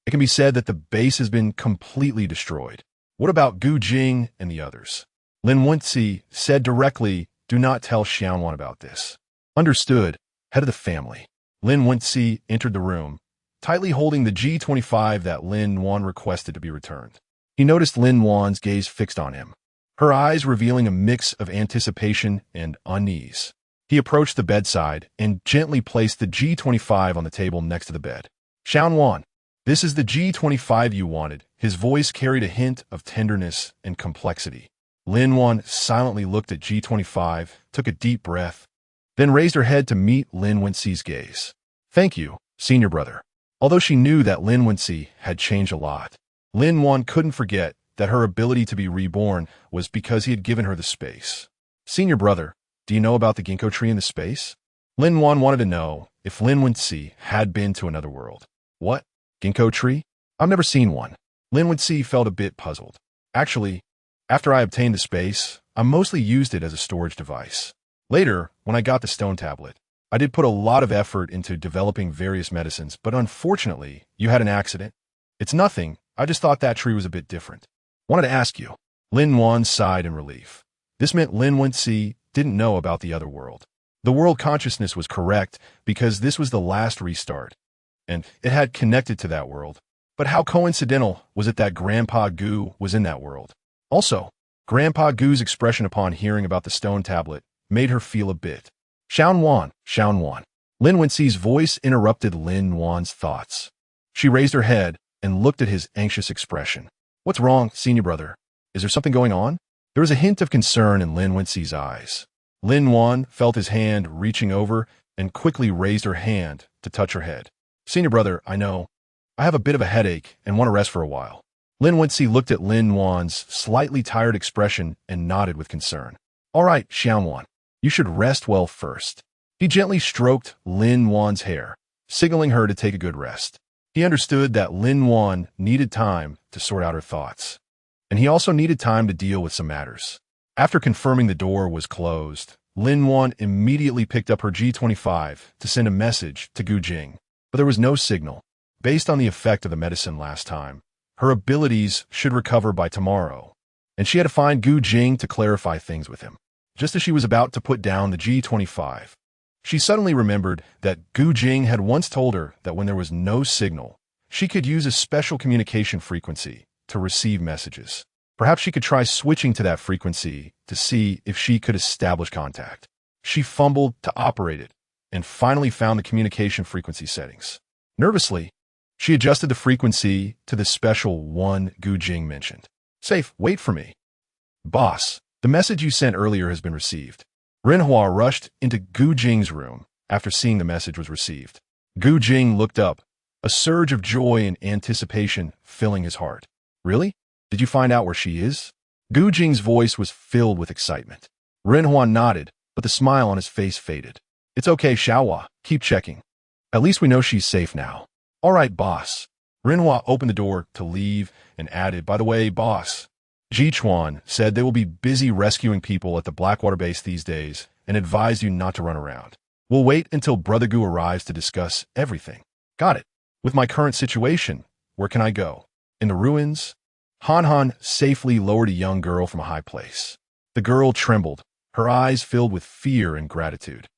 It can be said that the base has been completely destroyed. What about Gu Jing and the others? Lin Wenxi said directly, do not tell sprocket about this. Understood, head of the family. Lin Wenxi entered the room, tightly holding the G25 that Lin Wan requested to be returned. He noticed Lin Wan's gaze fixed on him, her eyes revealing a mix of anticipation and unease. He approached the bedside and gently placed the G25 on the table next to the bed. Wan, this is the G25 you wanted. His voice carried a hint of tenderness and complexity. Lin Wan silently looked at G25, took a deep breath, then raised her head to meet Lin Wenxi's gaze. Thank you, senior brother. Although she knew that Lin Wenxi had changed a lot, Lin Wan couldn't forget that her ability to be reborn was because he had given her the space. Senior brother, do you know about the ginkgo tree in the space? Lin Wan wanted to know if Lin Wenxi had been to another world. What? Ginkgo tree? I've never seen one. Lin Wenxi felt a bit puzzled. Actually, after I obtained the space, I mostly used it as a storage device. Later, when I got the stone tablet, I did put a lot of effort into developing various medicines, but unfortunately, you had an accident. It's nothing, I just thought that tree was a bit different. Wanted to ask you. Lin Wan sighed in relief. This meant Lin Wenxi didn't know about the other world. The world consciousness was correct because this was the last restart, and it had connected to that world. But how coincidental was it that Grandpa Gu was in that world? Also, Grandpa Gu's expression upon hearing about the stone tablet made her feel a bit. Wan. Lin Wenxi's voice interrupted Lin Wan's thoughts. She raised her head and looked at his anxious expression. What's wrong, senior brother? Is there something going on? There was a hint of concern in Lin Wenxi's eyes. Lin Wan felt his hand reaching over and quickly raised her hand to touch her head. Senior brother, I know. I have a bit of a headache and want to rest for a while. Lin Wenxi looked at Lin Wan's slightly tired expression and nodded with concern. All right, Wan. You should rest well first. He gently stroked Lin Wan's hair, signaling her to take a good rest. He understood that Lin Wan needed time to sort out her thoughts, and he also needed time to deal with some matters. After confirming the door was closed, Lin Wan immediately picked up her G25 to send a message to Gu Jing, but there was no signal. Based on the effect of the medicine last time, her abilities should recover by tomorrow, and she had to find Gu Jing to clarify things with him. Just as she was about to put down the G25, she suddenly remembered that Gu Jing had once told her that when there was no signal, she could use a special communication frequency to receive messages. Perhaps she could try switching to that frequency to see if she could establish contact. She fumbled to operate it and finally found the communication frequency settings. Nervously, she adjusted the frequency to the special one Gu Jing mentioned. Safe, wait for me. Boss, the message you sent earlier has been received. Renhua rushed into Gu Jing's room after seeing the message was received. Gu Jing looked up, a surge of joy and anticipation filling his heart. Really? Did you find out where she is? Gu Jing's voice was filled with excitement. Renhua nodded, but the smile on his face faded. It's okay, Xiaohua. Keep checking. At least we know she's safe now. All right, boss. Renhua opened the door to leave and added, by the way, boss, Ji Chuan said they will be busy rescuing people at the Blackwater base these days, and advised you not to run around. We'll wait until Brother Gu arrives to discuss everything. Got it. With my current situation, where can I go? In the ruins? Han Han safely lowered a young girl from a high place. The girl trembled, her eyes filled with fear and gratitude.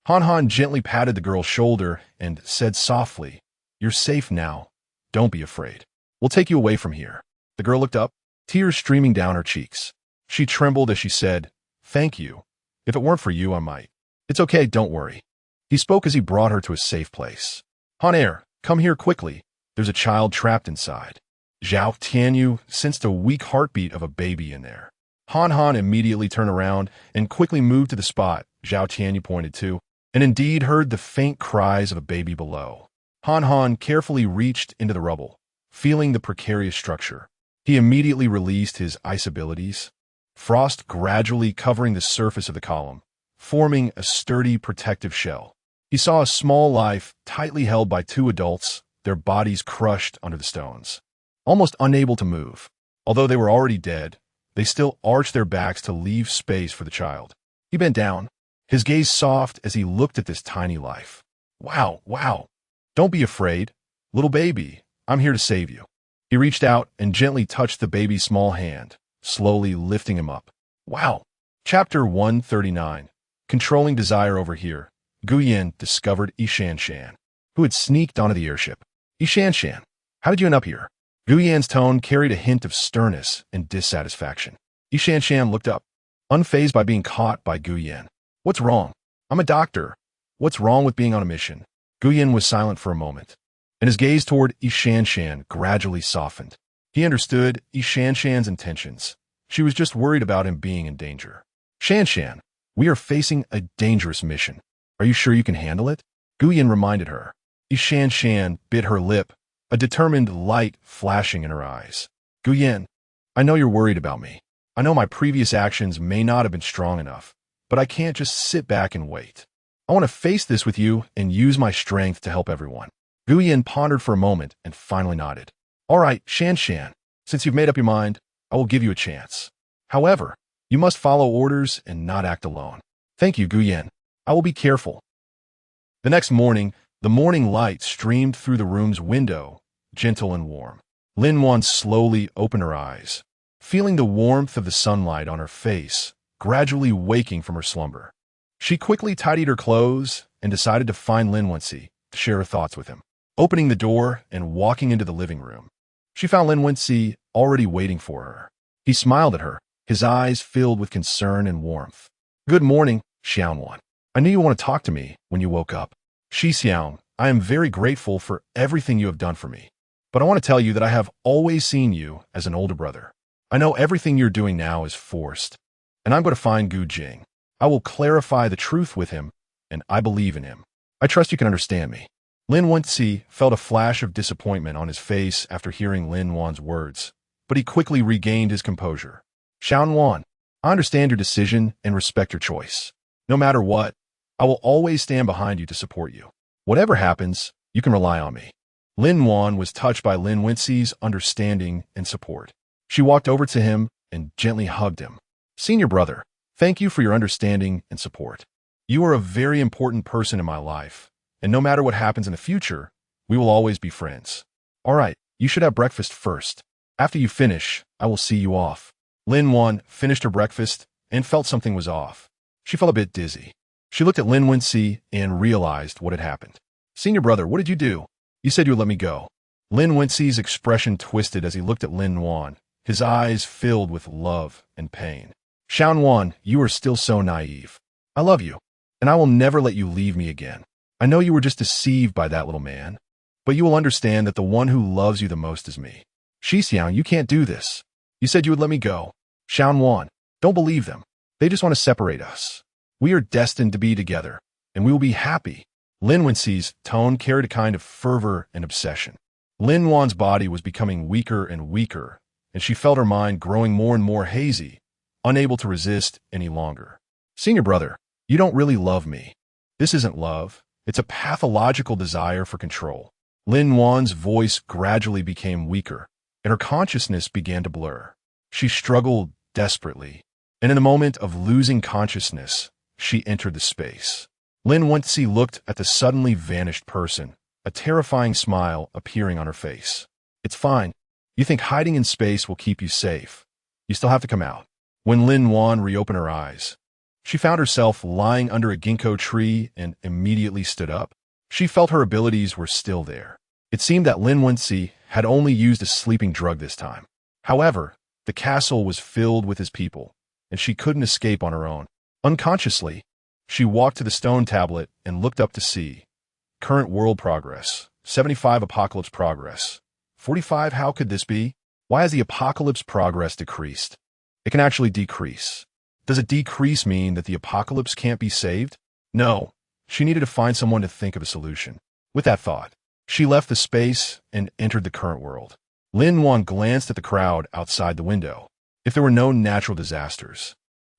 Han Han gently patted the girl's shoulder and said softly, "You're safe now. Don't be afraid. We'll take you away from here." The girl looked up, tears streaming down her cheeks. She trembled as she said, "Thank you. If it weren't for you, I might." "It's okay, don't worry." He spoke as he brought her to a safe place. "Han Er, come here quickly. There's a child trapped inside." Zhao Tianyu sensed a weak heartbeat of a baby in there. Han Han immediately turned around and quickly moved to the spot Zhao Tianyu pointed to, and indeed heard the faint cries of a baby below. Han Han carefully reached into the rubble, feeling the precarious structure. He immediately released his ice abilities, frost gradually covering the surface of the column, forming a sturdy protective shell. He saw a small life tightly held by two adults, their bodies crushed under the stones. Almost unable to move. Although they were already dead, they still arched their backs to leave space for the child. He bent down, his gaze soft as he looked at this tiny life. Wow. Don't be afraid. Little baby, I'm here to save you." He reached out and gently touched the baby's small hand, slowly lifting him up. Wow. Chapter 139. Controlling Desire. Over here, Guyan discovered Shan, who had sneaked onto the airship. Shan, how did you end up here?" Guyan's tone carried a hint of sternness and dissatisfaction. Shan looked up, unfazed by being caught by Guyan. "What's wrong? I'm a doctor. What's wrong with being on a mission?" Guyan was silent for a moment, and his gaze toward Shan gradually softened. He understood Shan's intentions. She was just worried about him being in danger. Shan, we are facing a dangerous mission. Are you sure you can handle it?" Guyan reminded her. Shan bit her lip, a determined light flashing in her eyes. "Guyan, I know you're worried about me. I know my previous actions may not have been strong enough, but I can't just sit back and wait. I want to face this with you and use my strength to help everyone." Guyan pondered for a moment and finally nodded. "All right, Shan, since you've made up your mind, I will give you a chance. However, you must follow orders and not act alone." "Thank you, Guyan. I will be careful." The next morning, the morning light streamed through the room's window, gentle and warm. Wan slowly opened her eyes, feeling the warmth of the sunlight on her face, gradually waking from her slumber. She quickly tidied her clothes and decided to find Wensi to share her thoughts with him. Opening the door and walking into the living room, she found Wensi already waiting for her. He smiled at her, his eyes filled with concern and warmth. "Good morning, Xiaowan. I knew you want to talk to me when you woke up. Xiaowan, I am very grateful for everything you have done for me. But I want to tell you that I have always seen you as an older brother. I know everything you're doing now is forced, and I'm going to find Gu Jing. I will clarify the truth with him, and I believe in him. I trust you can understand me." Wensi felt a flash of disappointment on his face after hearing Wan's words, but he quickly regained his composure. "Wan, I understand your decision and respect your choice. No matter what, I will always stand behind you to support you. Whatever happens, you can rely on me." Wan was touched by Wensi's understanding and support. She walked over to him and gently hugged him. "Senior brother, thank you for your understanding and support. You are a very important person in my life, and no matter what happens in the future, we will always be friends. All right, you should have breakfast first. After you finish, I will see you off." Wan finished her breakfast and felt something was off. She felt a bit dizzy. She looked at Wensi and realized what had happened. "Senior brother, what did you do? You said you would let me go." Wensi's expression twisted as he looked at Wan, his eyes filled with love and pain. "Wan, you are still so naive. I love you, and I will never let you leave me again. I know you were just deceived by that little man, but you will understand that the one who loves you the most is me. Xixiang, you can't do this. You said you would let me go. Wan, don't believe them. They just want to separate us. We are destined to be together, and we will be happy." Wensi's tone carried a kind of fervor and obsession. Wan's body was becoming weaker and weaker, and she felt her mind growing more and more hazy, unable to resist any longer. "Senior brother, you don't really love me. This isn't love. It's a pathological desire for control." Wan's voice gradually became weaker, and her consciousness began to blur. She struggled desperately, and in a moment of losing consciousness, she entered the space. Lin Wensi looked at the suddenly vanished person, a terrifying smile appearing on her face. It's fine. You think hiding in space will keep you safe. You still have to come out. When Lin Wan reopened her eyes, she found herself lying under a ginkgo tree and immediately stood up. She felt her abilities were still there. It seemed that Lin Wensi had only used a sleeping drug this time. However, the castle was filled with his people, and she couldn't escape on her own. Unconsciously, she walked to the stone tablet and looked up to see. Current world progress. 75 apocalypse progress. 45 how could this be? Why has the apocalypse progress decreased? It can actually decrease. Does a decrease mean that the apocalypse can't be saved? No. She needed to find someone to think of a solution. With that thought, she left the space and entered the current world. Lin Wan glanced at the crowd outside the window. If there were no natural disasters,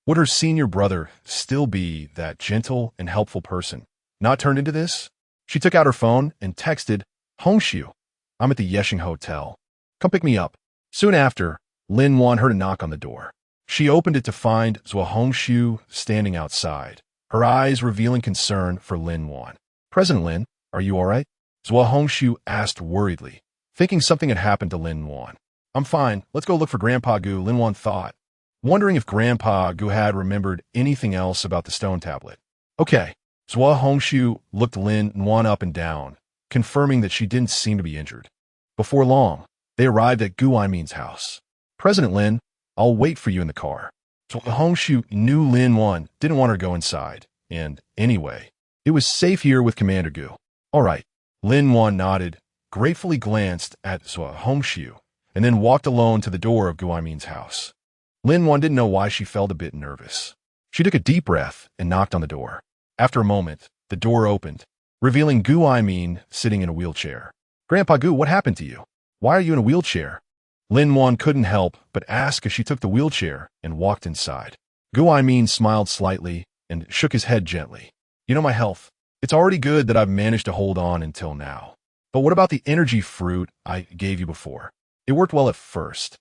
would her senior brother still be that gentle and helpful person, not turned into this? She took out her phone and texted, Hongshu, I'm at the Yeshing Hotel. Come pick me up. Soon after, Lin Wan heard a knock on the door. She opened it to find Zhou Hongshu standing outside, her eyes revealing concern for Lin Wan. President Lin, are you all right? Zhou Hongshu asked worriedly, thinking something had happened to Lin Wan. I'm fine. Let's go look for Grandpa Gu, Lin Wan thought, wondering if Grandpa Gu had remembered anything else about the stone tablet. Okay. Zhou Hongshu looked Lin Wan up and down, confirming that she didn't seem to be injured. Before long, they arrived at Gu Aimin's house. President Lin, I'll wait for you in the car. Zhou Hongshu knew Lin Wan didn't want her to go inside, and anyway, it was safe here with Commander Gu. All right. Lin Wan nodded, gratefully glanced at Zhou Hongshu, and then walked alone to the door of Gu Aimin's house. Lin Wan didn't know why she felt a bit nervous. She took a deep breath and knocked on the door. After a moment, the door opened, revealing Gu Aimin sitting in a wheelchair. Grandpa Gu, what happened to you? Why are you in a wheelchair? Lin Wan couldn't help but ask as she took the wheelchair and walked inside. Gu Aimin smiled slightly and shook his head gently. You know my health. It's already good that I've managed to hold on until now. But what about the energy fruit I gave you before? It worked well at first,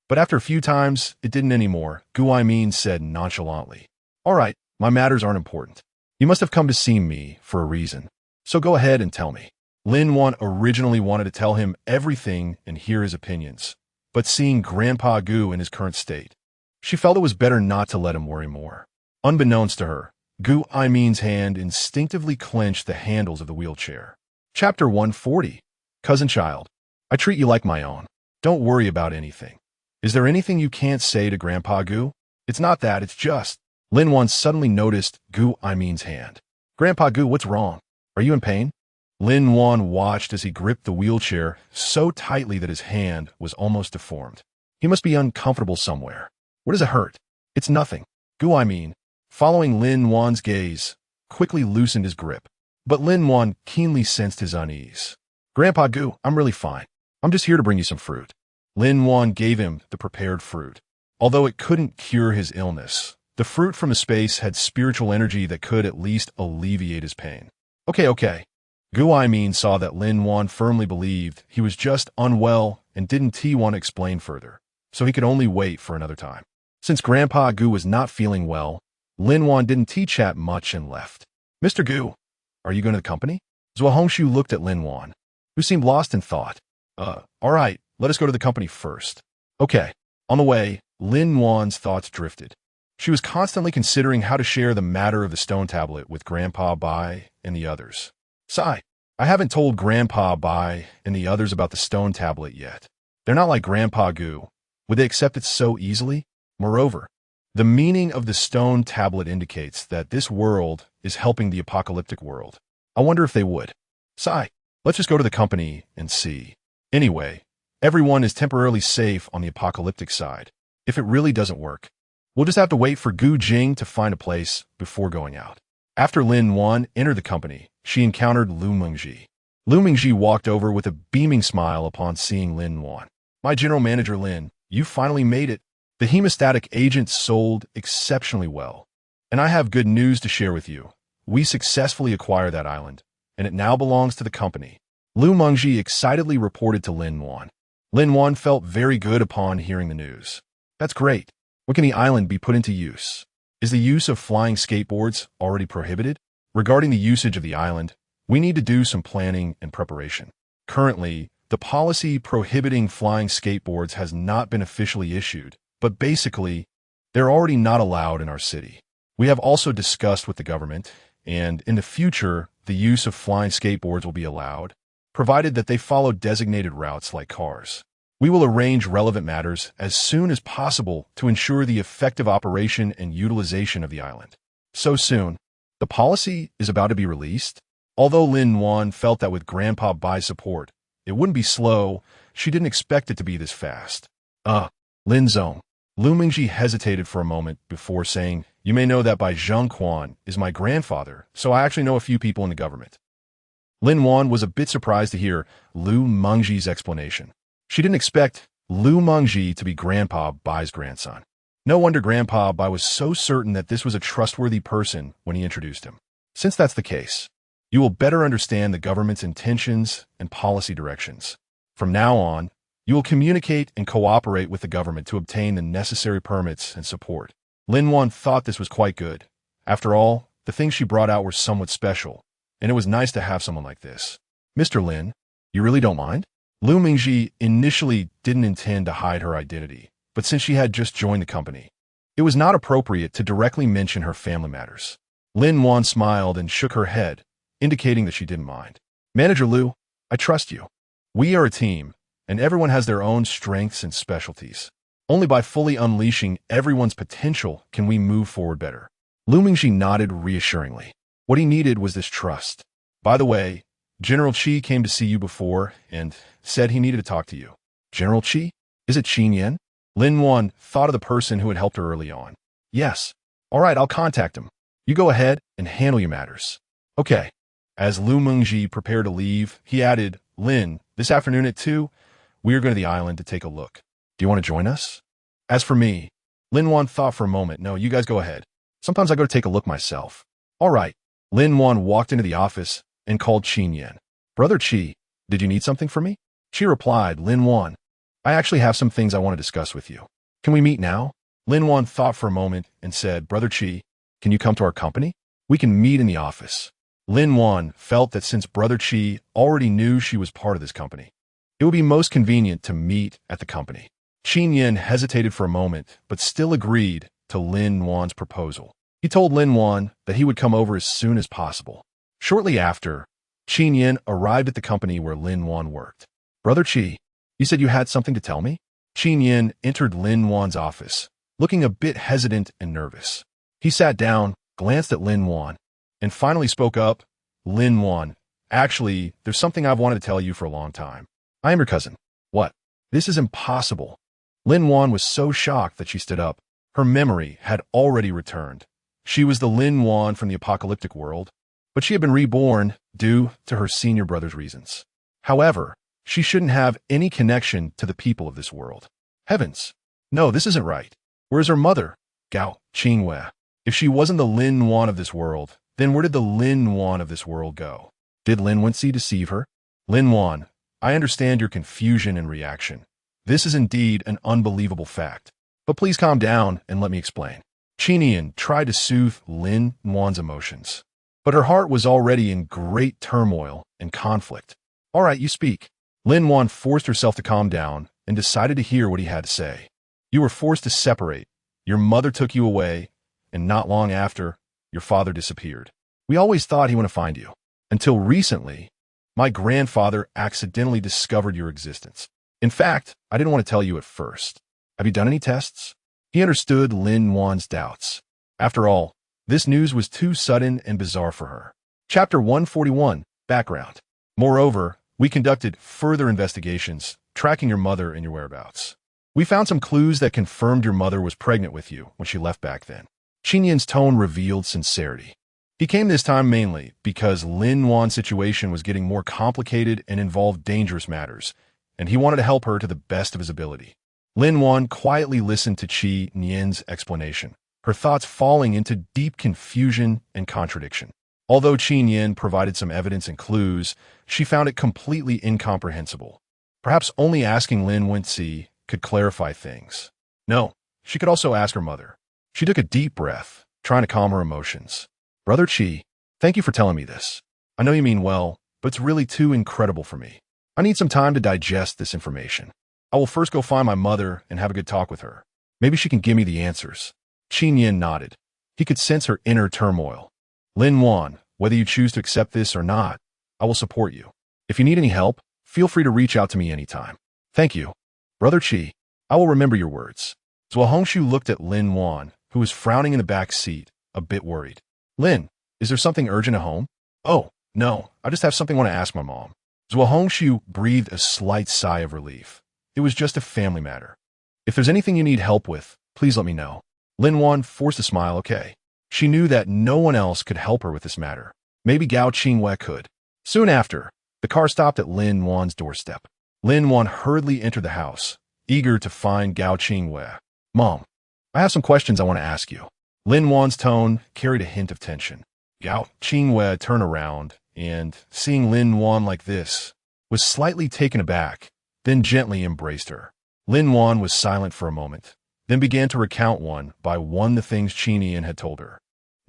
but after a few times, it didn't anymore, Gu Aimin said nonchalantly. All right, my matters aren't important. You must have come to see me for a reason. So go ahead and tell me. Lin Wan originally wanted to tell him everything and hear his opinions, but seeing Grandpa Gu in his current state, she felt it was better not to let him worry more. Unbeknownst to her, Gu Aimin's hand instinctively clenched the handles of the wheelchair. Chapter 140. Cousin Child, I treat you like my own. Don't worry about anything. Is there anything you can't say to Grandpa Gu? It's not that, it's just. Lin Wan suddenly noticed Gu Aimin's hand. Grandpa Gu, what's wrong? Are you in pain? Lin Wan watched as he gripped the wheelchair so tightly that his hand was almost deformed. He must be uncomfortable somewhere. What does it hurt? It's nothing. Gu Aimin, following Lin Wan's gaze, quickly loosened his grip. But Lin Wan keenly sensed his unease. Grandpa Gu, I'm really fine. I'm just here to bring you some fruit. Lin Wan gave him the prepared fruit. Although it couldn't cure his illness, the fruit from the space had spiritual energy that could at least alleviate his pain. Okay. Gu Aimin saw that Lin Wan firmly believed he was just unwell and didn't want to explain further, so he could only wait for another time. Since Grandpa Gu was not feeling well, Lin Wan didn't chat much and left. Mr. Gu, are you going to the company? Zhou Hongshu looked at Lin Wan, who seemed lost in thought. All right, let us go to the company first. Okay. On the way, Lin Wan's thoughts drifted. She was constantly considering how to share the matter of the stone tablet with Grandpa Bai and the others. Sigh, I haven't told Grandpa Bai and the others about the stone tablet yet. They're not like Grandpa Gu. Would they accept it so easily? Moreover, the meaning of the stone tablet indicates that this world is helping the apocalyptic world. I wonder if they would. Sigh, let's just go to the company and see. Anyway, everyone is temporarily safe on the apocalyptic side. If it really doesn't work, we'll just have to wait for Gu Jing to find a place before going out. After Lin Wan entered the company, she encountered Lu Mengji. Lu Mengji walked over with a beaming smile upon seeing Lin Wan. My general manager Lin, you finally made it. The hemostatic agent sold exceptionally well. And I have good news to share with you. We successfully acquired that island, and it now belongs to the company. Lu Mengji excitedly reported to Lin Wan. Lin Wan felt very good upon hearing the news. That's great. When can the island be put into use? Is the use of flying skateboards already prohibited? Regarding the usage of the island, we need to do some planning and preparation. Currently, the policy prohibiting flying skateboards has not been officially issued, but basically, they're already not allowed in our city. We have also discussed with the government, and in the future, the use of flying skateboards will be allowed, provided that they follow designated routes like cars. We will arrange relevant matters as soon as possible to ensure the effective operation and utilization of the island. So soon, the policy is about to be released. Although Lin-Wan felt that with Grandpa Bai's support, it wouldn't be slow, she didn't expect it to be this fast. Lin-Zong. Lu Mingji hesitated for a moment before saying, "You may know that Bai Zhengquan is my grandfather, so I actually know a few people in the government." Lin-Wan was a bit surprised to hear Lu Mingji's explanation. She didn't expect Lu Mingji to be Grandpa Bai's grandson. No wonder Grandpa Bai was so certain that this was a trustworthy person when he introduced him. Since that's the case, you will better understand the government's intentions and policy directions. From now on, you will communicate and cooperate with the government to obtain the necessary permits and support. Lin-Wan thought this was quite good. After all, the things she brought out were somewhat special, and it was nice to have someone like this. "Mr. Lin, you really don't mind?" Lu Mingji initially didn't intend to hide her identity, but since she had just joined the company, it was not appropriate to directly mention her family matters. Lin-Wan smiled and shook her head, indicating that she didn't mind. "Manager Lu, I trust you. We are a team, and everyone has their own strengths and specialties. Only by fully unleashing everyone's potential can we move forward better." Lu Mingji nodded reassuringly. What he needed was this trust. "By the way, General Qi came to see you before and said he needed to talk to you." "General Qi? Is it Qin Yan?" Lin-Wan thought of the person who had helped her early on. "Yes. All right, I'll contact him. You go ahead and handle your matters." "Okay." As Lu Mingji prepared to leave, he added, "Lin, this afternoon at 2, we are going to the island to take a look. Do you want to join us?" As for me, Lin-Wan thought for a moment. "No, you guys go ahead. Sometimes I go to take a look myself." "All right." Lin-Wan walked into the office and called Qin Yan. "Brother Qi, did you need something from me?" Qi replied, "Lin-Wan, I actually have some things I want to discuss with you. Can we meet now?" Lin-Wan thought for a moment and said, "Brother Qi, can you come to our company? We can meet in the office." Lin-Wan felt that since Brother Qi already knew she was part of this company, it would be most convenient to meet at the company. Qin Yan hesitated for a moment, but still agreed to Lin-Wan's proposal. He told Lin-Wan that he would come over as soon as possible. Shortly after, Qin Yan arrived at the company where Lin-Wan worked. "Brother Qi, you said you had something to tell me?" Qin Yan entered Lin-Wan's office, looking a bit hesitant and nervous. He sat down, glanced at Lin-Wan, and finally spoke up. "Lin-Wan, actually, there's something I've wanted to tell you for a long time. I am your cousin." "What? This is impossible." Lin-Wan was so shocked that she stood up. Her memory had already returned. She was the Lin-Wan from the apocalyptic world, but she had been reborn due to her senior brother's reasons. However, she shouldn't have any connection to the people of this world. Heavens! No, this isn't right. Where's her mother? Gao Qingwei. If she wasn't the Lin-Wan of this world, then where did the Lin-Wan of this world go? Did Lin-Wenxi deceive her? "Lin-Wan, I understand your confusion and reaction. This is indeed an unbelievable fact. But please calm down and let me explain." Qin Yan tried to soothe Lin-Wan's emotions, but her heart was already in great turmoil and conflict. "All right, you speak." Lin-Wan forced herself to calm down and decided to hear what he had to say. "You were forced to separate. Your mother took you away, and not long after, your father disappeared. We always thought he would find you. Until recently, my grandfather accidentally discovered your existence. In fact, I didn't want to tell you at first. Have you done any tests?" He understood Lin-Wan's doubts. After all, this news was too sudden and bizarre for her. Chapter 141, Background. "Moreover, we conducted further investigations, tracking your mother and your whereabouts. We found some clues that confirmed your mother was pregnant with you when she left back then." Qin Yan's tone revealed sincerity. He came this time mainly because Lin-Wan's situation was getting more complicated and involved dangerous matters, and he wanted to help her to the best of his ability. Lin-Wan quietly listened to Qin Yan's explanation, her thoughts falling into deep confusion and contradiction. Although Qin Yan provided some evidence and clues, she found it completely incomprehensible. Perhaps only asking Lin-Wenxi could clarify things. No, she could also ask her mother. She took a deep breath trying to calm her emotions. Brother Chi, thank you for telling me this. I know you mean well, but it's really too incredible for me. I need some time to digest this information. I will first go find my mother and have a good talk with her. Maybe she can give me the answers. Qin Yin nodded. He could sense her inner turmoil. Lin Wan, whether you choose to accept this or not, I will support you. If you need any help, feel free to reach out to me anytime. Thank you. Brother Chi, I will remember your words. Zhuo Hongshu looked at Lin Wan, who was frowning in the back seat, a bit worried. Lin, is there something urgent at home? Oh, no, I just have something I want to ask my mom. Zhuo Hongshu breathed a slight sigh of relief. It was just a family matter. If there's anything you need help with, please let me know. Lin Wan forced a smile. Okay. She knew that no one else could help her with this matter. Maybe Gao Qingwei could. Soon after, the car stopped at Lin Wan's doorstep. Lin Wan hurriedly entered the house, eager to find Gao Qingwei. Mom, I have some questions I want to ask you. Lin Wan's tone carried a hint of tension. Gao Qingwei turned around and, seeing Lin Wan like this, was slightly taken aback, then gently embraced her. Lin Wan was silent for a moment, then began to recount one by one the things Qin Yin had told her.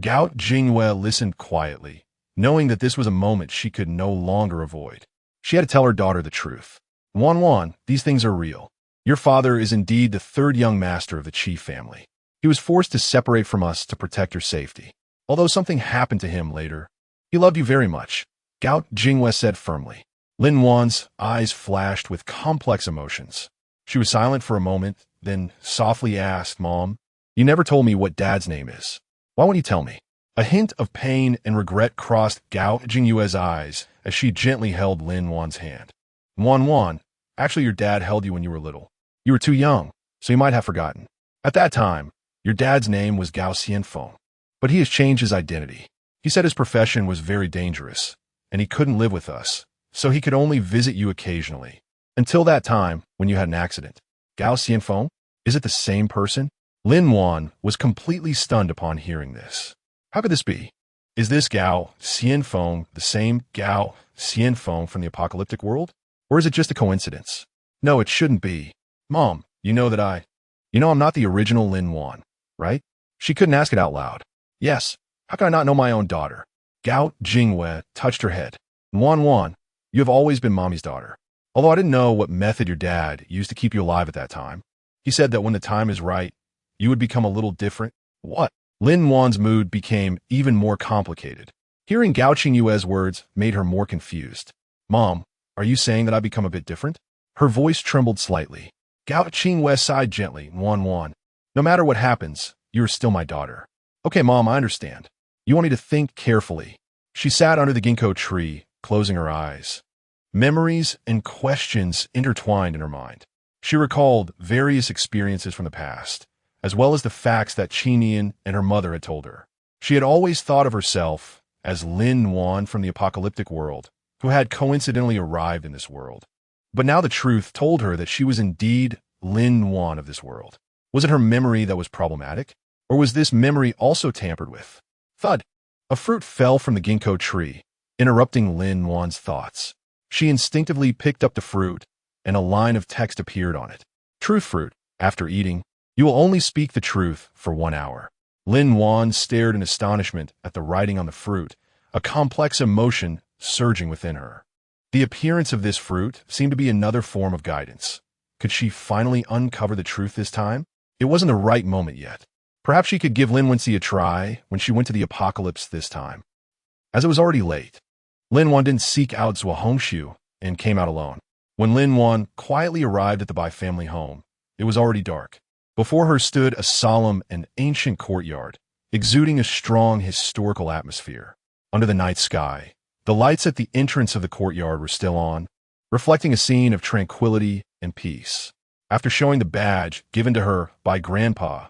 Gao Jingwei listened quietly, knowing that this was a moment she could no longer avoid. She had to tell her daughter the truth. Wan, these things are real. Your father is indeed the third young master of the Qi family. He was forced to separate from us to protect your safety. Although something happened to him later, he loved you very much, Gao Jingwei said firmly. Lin Wan's eyes flashed with complex emotions. She was silent for a moment, then softly asked, Mom, you never told me what Dad's name is. Why won't you tell me? A hint of pain and regret crossed Gao Jingyue's eyes as she gently held Lin Wan's hand. Wan, actually your dad held you when you were little. You were too young, so you might have forgotten. At that time, your dad's name was Gao Xianfeng, but he has changed his identity. He said his profession was very dangerous, and he couldn't live with us, so he could only visit you occasionally. Until that time, when you had an accident. Gao Xianfeng? Is it the same person? Lin Wan was completely stunned upon hearing this. How could this be? Is this Gao Xianfeng the same Gao Xianfeng from the apocalyptic world? Or is it just a coincidence? No, it shouldn't be. Mom, you know I'm not the original Lin Wan, right? She couldn't ask it out loud. Yes, how can I not know my own daughter? Gao Jingwei touched her head. Wan, you have always been Mommy's daughter. Although I didn't know what method your dad used to keep you alive at that time. He said that when the time is right, you would become a little different. What? Lin Wan's mood became even more complicated. Hearing Gao Qingyue's words made her more confused. Mom, are you saying that I become a bit different? Her voice trembled slightly. Gao Qingyue sighed gently. Wan, no matter what happens, you are still my daughter. Okay, Mom, I understand. You want me to think carefully. She sat under the ginkgo tree, closing her eyes. Memories and questions intertwined in her mind. She recalled various experiences from the past, as well as the facts that Qinian and her mother had told her. She had always thought of herself as Lin Wan from the apocalyptic world, who had coincidentally arrived in this world. But now the truth told her that she was indeed Lin Wan of this world. Was it her memory that was problematic? Or was this memory also tampered with? Thud! A fruit fell from the ginkgo tree, interrupting Lin Wan's thoughts. She instinctively picked up the fruit, and a line of text appeared on it. Truth fruit. After eating, you will only speak the truth for 1 hour. Lin Wan stared in astonishment at the writing on the fruit, a complex emotion surging within her. The appearance of this fruit seemed to be another form of guidance. Could she finally uncover the truth this time? It wasn't the right moment yet. Perhaps she could give Lin Wenxi a try when she went to the apocalypse this time. As it was already late, Lin Wan didn't seek out Zhuo Hongshu and came out alone. When Lin Wan quietly arrived at the Bai family home, it was already dark. Before her stood a solemn and ancient courtyard, exuding a strong historical atmosphere. Under the night sky, the lights at the entrance of the courtyard were still on, reflecting a scene of tranquility and peace. After showing the badge given to her by Grandpa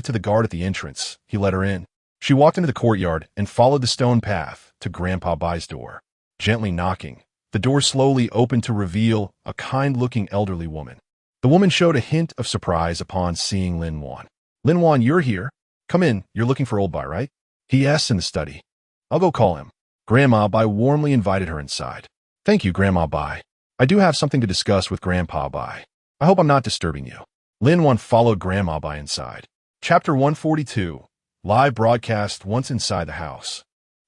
to the guard at the entrance, he let her in. She walked into the courtyard and followed the stone path to Grandpa Bai's door. Gently knocking, the door slowly opened to reveal a kind-looking elderly woman. The woman showed a hint of surprise upon seeing Lin Wan. Lin Wan, you're here. Come in, you're looking for old Bai, right? He asked in the study. I'll go call him. Grandma Bai warmly invited her inside. Thank you, Grandma Bai. I do have something to discuss with Grandpa Bai. I hope I'm not disturbing you. Lin Wan followed Grandma Bai inside. Chapter 142. live broadcast once inside the house.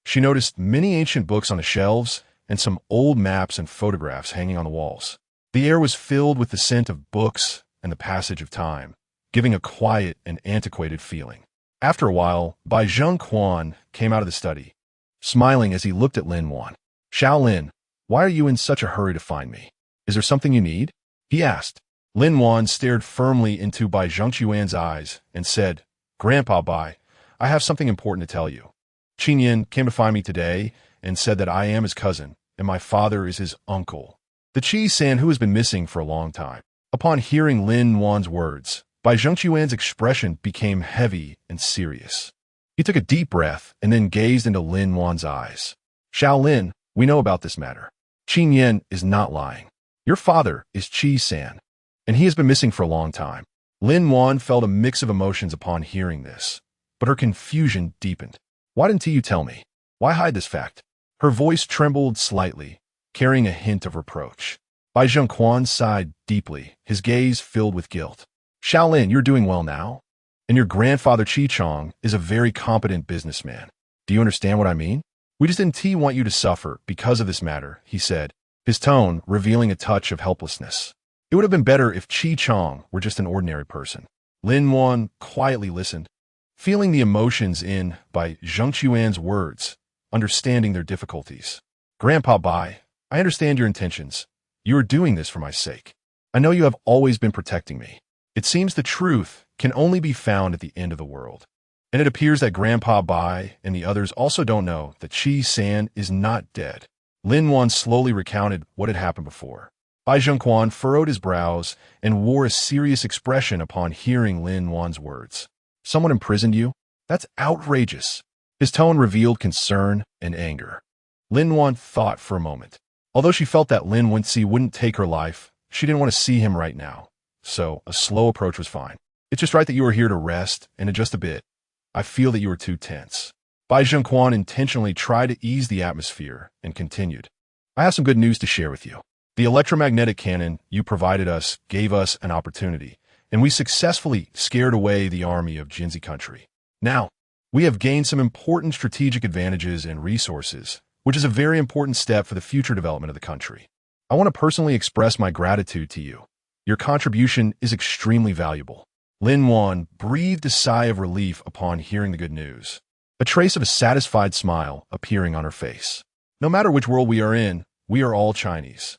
She noticed many ancient books on the shelves and some old maps and photographs hanging on the walls. The air was filled with the scent of books and the passage of time, giving a quiet and antiquated feeling. After a while, Bai Zhengquan came out of the study, smiling as he looked at Lin Wan. "Xiaolin, why are you in such a hurry to find me? Is there something you need?" he asked. Lin Wan stared firmly into Bai Zhengquan's eyes and said, "Grandpa Bai, I have something important to tell you. Qin Yin came to find me today and said that I am his cousin and my father is his uncle, the Qi-san who has been missing for a long time." Upon hearing Lin Wan's words, Bai Zhengquan's expression became heavy and serious. He took a deep breath and then gazed into Lin Wan's eyes. "Xiaolin, we know about this matter. Qin Yin is not lying. Your father is Qi-san, and he has been missing for a long time." Lin Wan felt a mix of emotions upon hearing this, but her confusion deepened. "Why didn't you tell me? Why hide this fact?" Her voice trembled slightly, carrying a hint of reproach. Bai Zhengquan sighed deeply, his gaze filled with guilt. "Xiaolin, you're doing well now, and your grandfather Qi Chong is a very competent businessman. Do you understand what I mean? We just didn't want you to suffer because of this matter," he said, his tone revealing a touch of helplessness. "It would have been better if Qi Chong were just an ordinary person." Lin Wan quietly listened, feeling the emotions in Bai Zhengquan's words, understanding their difficulties. "Grandpa Bai, I understand your intentions. You are doing this for my sake. I know you have always been protecting me. It seems the truth can only be found at the end of the world. And it appears that Grandpa Bai and the others also don't know that Qi-san is not dead." Lin Wan slowly recounted what had happened before. Bai Zhengquan furrowed his brows and wore a serious expression upon hearing Lin Wan's words. "Someone imprisoned you? That's outrageous." His tone revealed concern and anger. Lin Wan thought for a moment. Although she felt that Lin Wenci wouldn't take her life, she didn't want to see him right now, so a slow approach was fine. "It's just right that you are here to rest and adjust a bit. I feel that you are too tense." Bai Zhengquan intentionally tried to ease the atmosphere and continued. "I have some good news to share with you. The electromagnetic cannon you provided us gave us an opportunity, and we successfully scared away the army of Jinzi country. Now, we have gained some important strategic advantages and resources, which is a very important step for the future development of the country. I want to personally express my gratitude to you. Your contribution is extremely valuable." Lin Wan breathed a sigh of relief upon hearing the good news, a trace of a satisfied smile appearing on her face. "No matter which world we are in, we are all Chinese."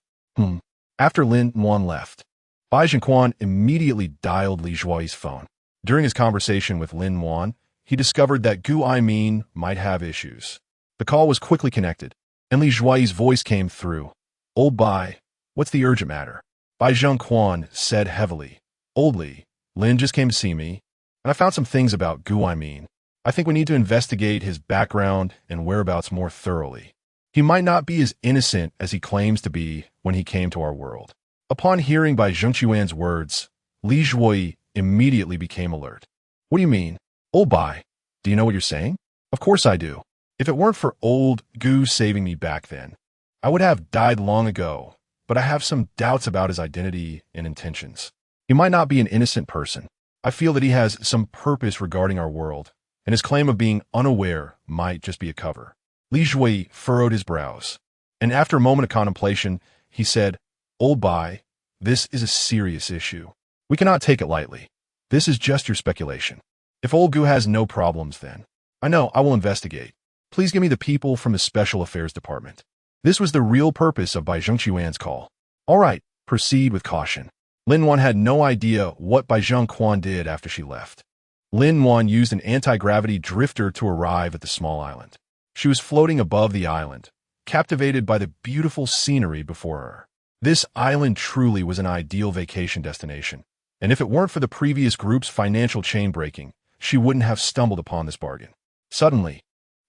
After Lin Wan left, Bai Zhengquan immediately dialed Li Zhuoyi's phone. During his conversation with Lin Wan, he discovered that Gu Aimin might have issues. The call was quickly connected, and Li Zhuoyi's voice came through. "Old Bai, what's the urgent matter?" Bai Zhengquan said heavily. "Old Li, Lin just came to see me, and I found some things about Gu Aimin. I think we need to investigate his background and whereabouts more thoroughly. He might not be as innocent as he claims to be when he came to our world." Upon hearing Bai Zhengquan's words, Li Zhuoyi immediately became alert. "What do you mean? Old Bai, do you know what you're saying?" "Of course I do. If it weren't for old Gu saving me back then, I would have died long ago, but I have some doubts about his identity and intentions. He might not be an innocent person. I feel that he has some purpose regarding our world, and his claim of being unaware might just be a cover." Li Zhuoyi furrowed his brows, and after a moment of contemplation, he said, "Old Bai, this is a serious issue. We cannot take it lightly. This is just your speculation. If old Gu has no problems, then I know I will investigate. Please give me the people from the Special Affairs Department." This was the real purpose of Bai Zhengquan's call. "All right, proceed with caution." Lin Wan had no idea what Bai Zhengquan did after she left. Lin Wan used an anti-gravity drifter to arrive at the small island. She was floating above the island, captivated by the beautiful scenery before her. This island truly was an ideal vacation destination, and if it weren't for the previous group's financial chain breaking, she wouldn't have stumbled upon this bargain. Suddenly,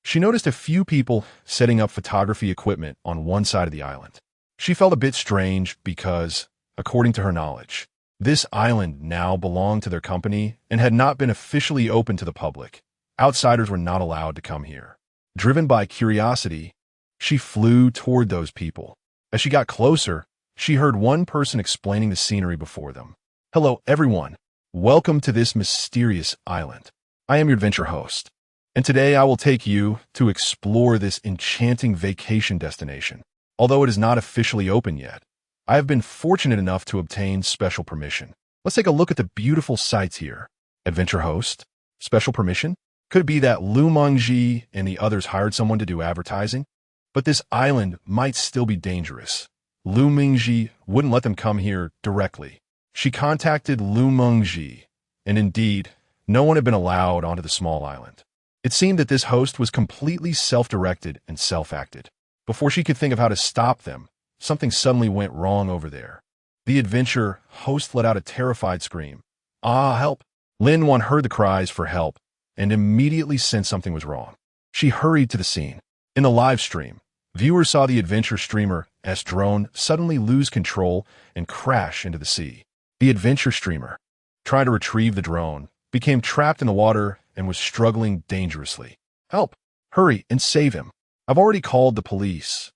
she noticed a few people setting up photography equipment on one side of the island. She felt a bit strange because, according to her knowledge, this island now belonged to their company and had not been officially open to the public. Outsiders were not allowed to come here. Driven by curiosity, she flew toward those people. As she got closer, she heard one person explaining the scenery before them. "Hello, everyone. Welcome to this mysterious island. I am your adventure host. and today I will take you to explore this enchanting vacation destination. Although it is not officially open yet, I have been fortunate enough to obtain special permission. Let's take a look at the beautiful sights here. Adventure host? Special permission? Could it be that Lu Mengji and the others hired someone to do advertising? But this island might still be dangerous. Lu Mengji wouldn't let them come here directly. She contacted Lu Mengji, and indeed, no one had been allowed onto the small island. It seemed that this host was completely self-directed and self-acted. Before she could think of how to stop them, something suddenly went wrong over there. The adventure host let out a terrified scream. Ah, help! Lin-Wan heard the cries for help and immediately sensed something was wrong. She hurried to the scene. In the live stream, viewers saw the adventure streamer's drone suddenly lose control and crash into the sea. The adventure streamer, trying to retrieve the drone, became trapped in the water and was struggling dangerously. Help! Hurry and save him. I've already called the police.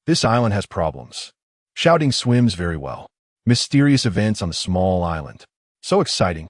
This island has problems. Shouting swims very well. Mysterious events on the small island. So exciting.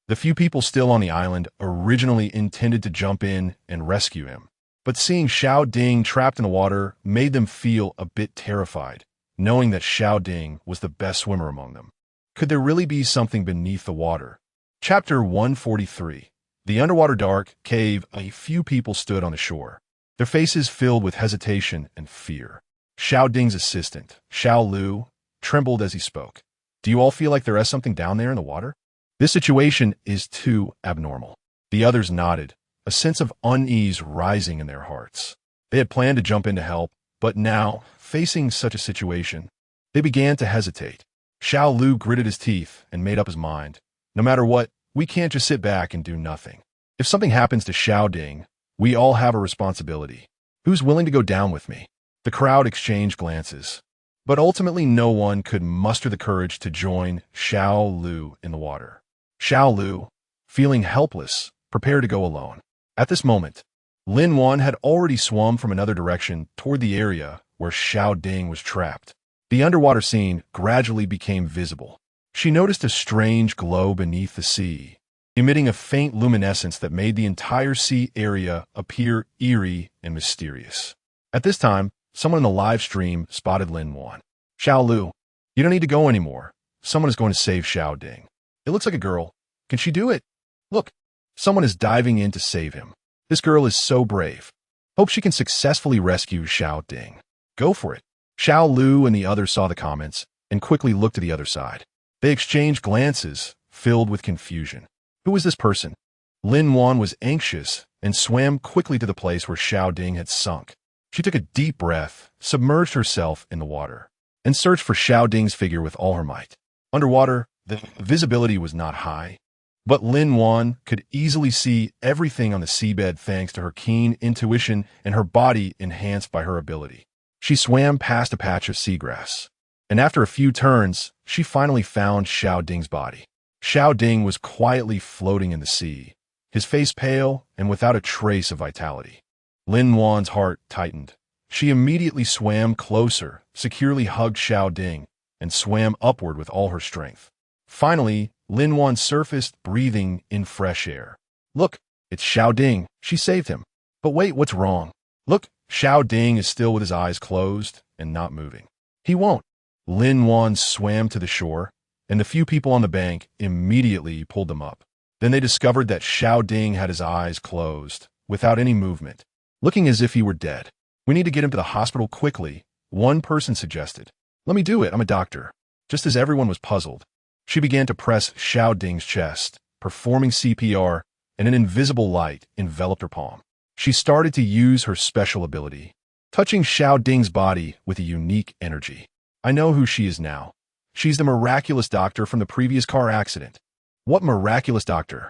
The few people still on the island originally intended to jump in and rescue him. But seeing Xiao Ding trapped in the water made them feel a bit terrified, knowing that Xiao Ding was the best swimmer among them. Could there really be something beneath the water? Chapter 143. The underwater dark cave. A few people stood on the shore, their faces filled with hesitation and fear. Xiao Ding's assistant, Xiao Lu, trembled as he spoke. Do you all feel like there is something down there in the water? This situation is too abnormal. The others nodded, a sense of unease rising in their hearts. They had planned to jump in to help, but now, facing such a situation, they began to hesitate. Xiao Lu gritted his teeth and made up his mind. No matter what, we can't just sit back and do nothing. If something happens to Xiao Ding, we all have a responsibility. Who's willing to go down with me? The crowd exchanged glances, but ultimately no one could muster the courage to join Xiao Lu in the water. Xiao Lu, feeling helpless, prepared to go alone. At this moment, Lin-Wan had already swum from another direction toward the area where Xiao Ding was trapped. The underwater scene gradually became visible. She noticed a strange glow beneath the sea, emitting a faint luminescence that made the entire sea area appear eerie and mysterious. At this time, someone in the live stream spotted Lin-Wan. Xiao Lu, you don't need to go anymore. Someone is going to save Xiao Ding. It looks like a girl. Can she do it? Look, someone is diving in to save him. This girl is so brave. Hope she can successfully rescue Xiao Ding. Go for it. Xiao Lu and the others saw the comments and quickly looked to the other side. They exchanged glances, filled with confusion. Who was this person? Lin-Wan was anxious and swam quickly to the place where Xiao Ding had sunk. She took a deep breath, submerged herself in the water, and searched for Xiao Ding's figure with all her might. Underwater, the visibility was not high, but Lin-Wan could easily see everything on the seabed thanks to her keen intuition and her body enhanced by her ability. She swam past a patch of seagrass, and after a few turns, she finally found Xiao Ding's body. Xiao Ding was quietly floating in the sea, his face pale and without a trace of vitality. Lin-Wan's heart tightened. She immediately swam closer, securely hugged Xiao Ding, and swam upward with all her strength. Finally, Lin-Wan surfaced, breathing in fresh air. Look, it's Xiao Ding. She saved him. But wait, what's wrong? Look, Xiao Ding is still with his eyes closed and not moving. He won't. Lin-Wan swam to the shore, and the few people on the bank immediately pulled them up. Then they discovered that Xiao Ding had his eyes closed, without any movement, looking as if he were dead. We need to get him to the hospital quickly, one person suggested. Let me do it, I'm a doctor. Just as everyone was puzzled, she began to press Xiao Ding's chest, performing CPR, and an invisible light enveloped her palm. She started to use her special ability, touching Xiao Ding's body with a unique energy. I know who she is now. She's the miraculous doctor from the previous car accident. What miraculous doctor?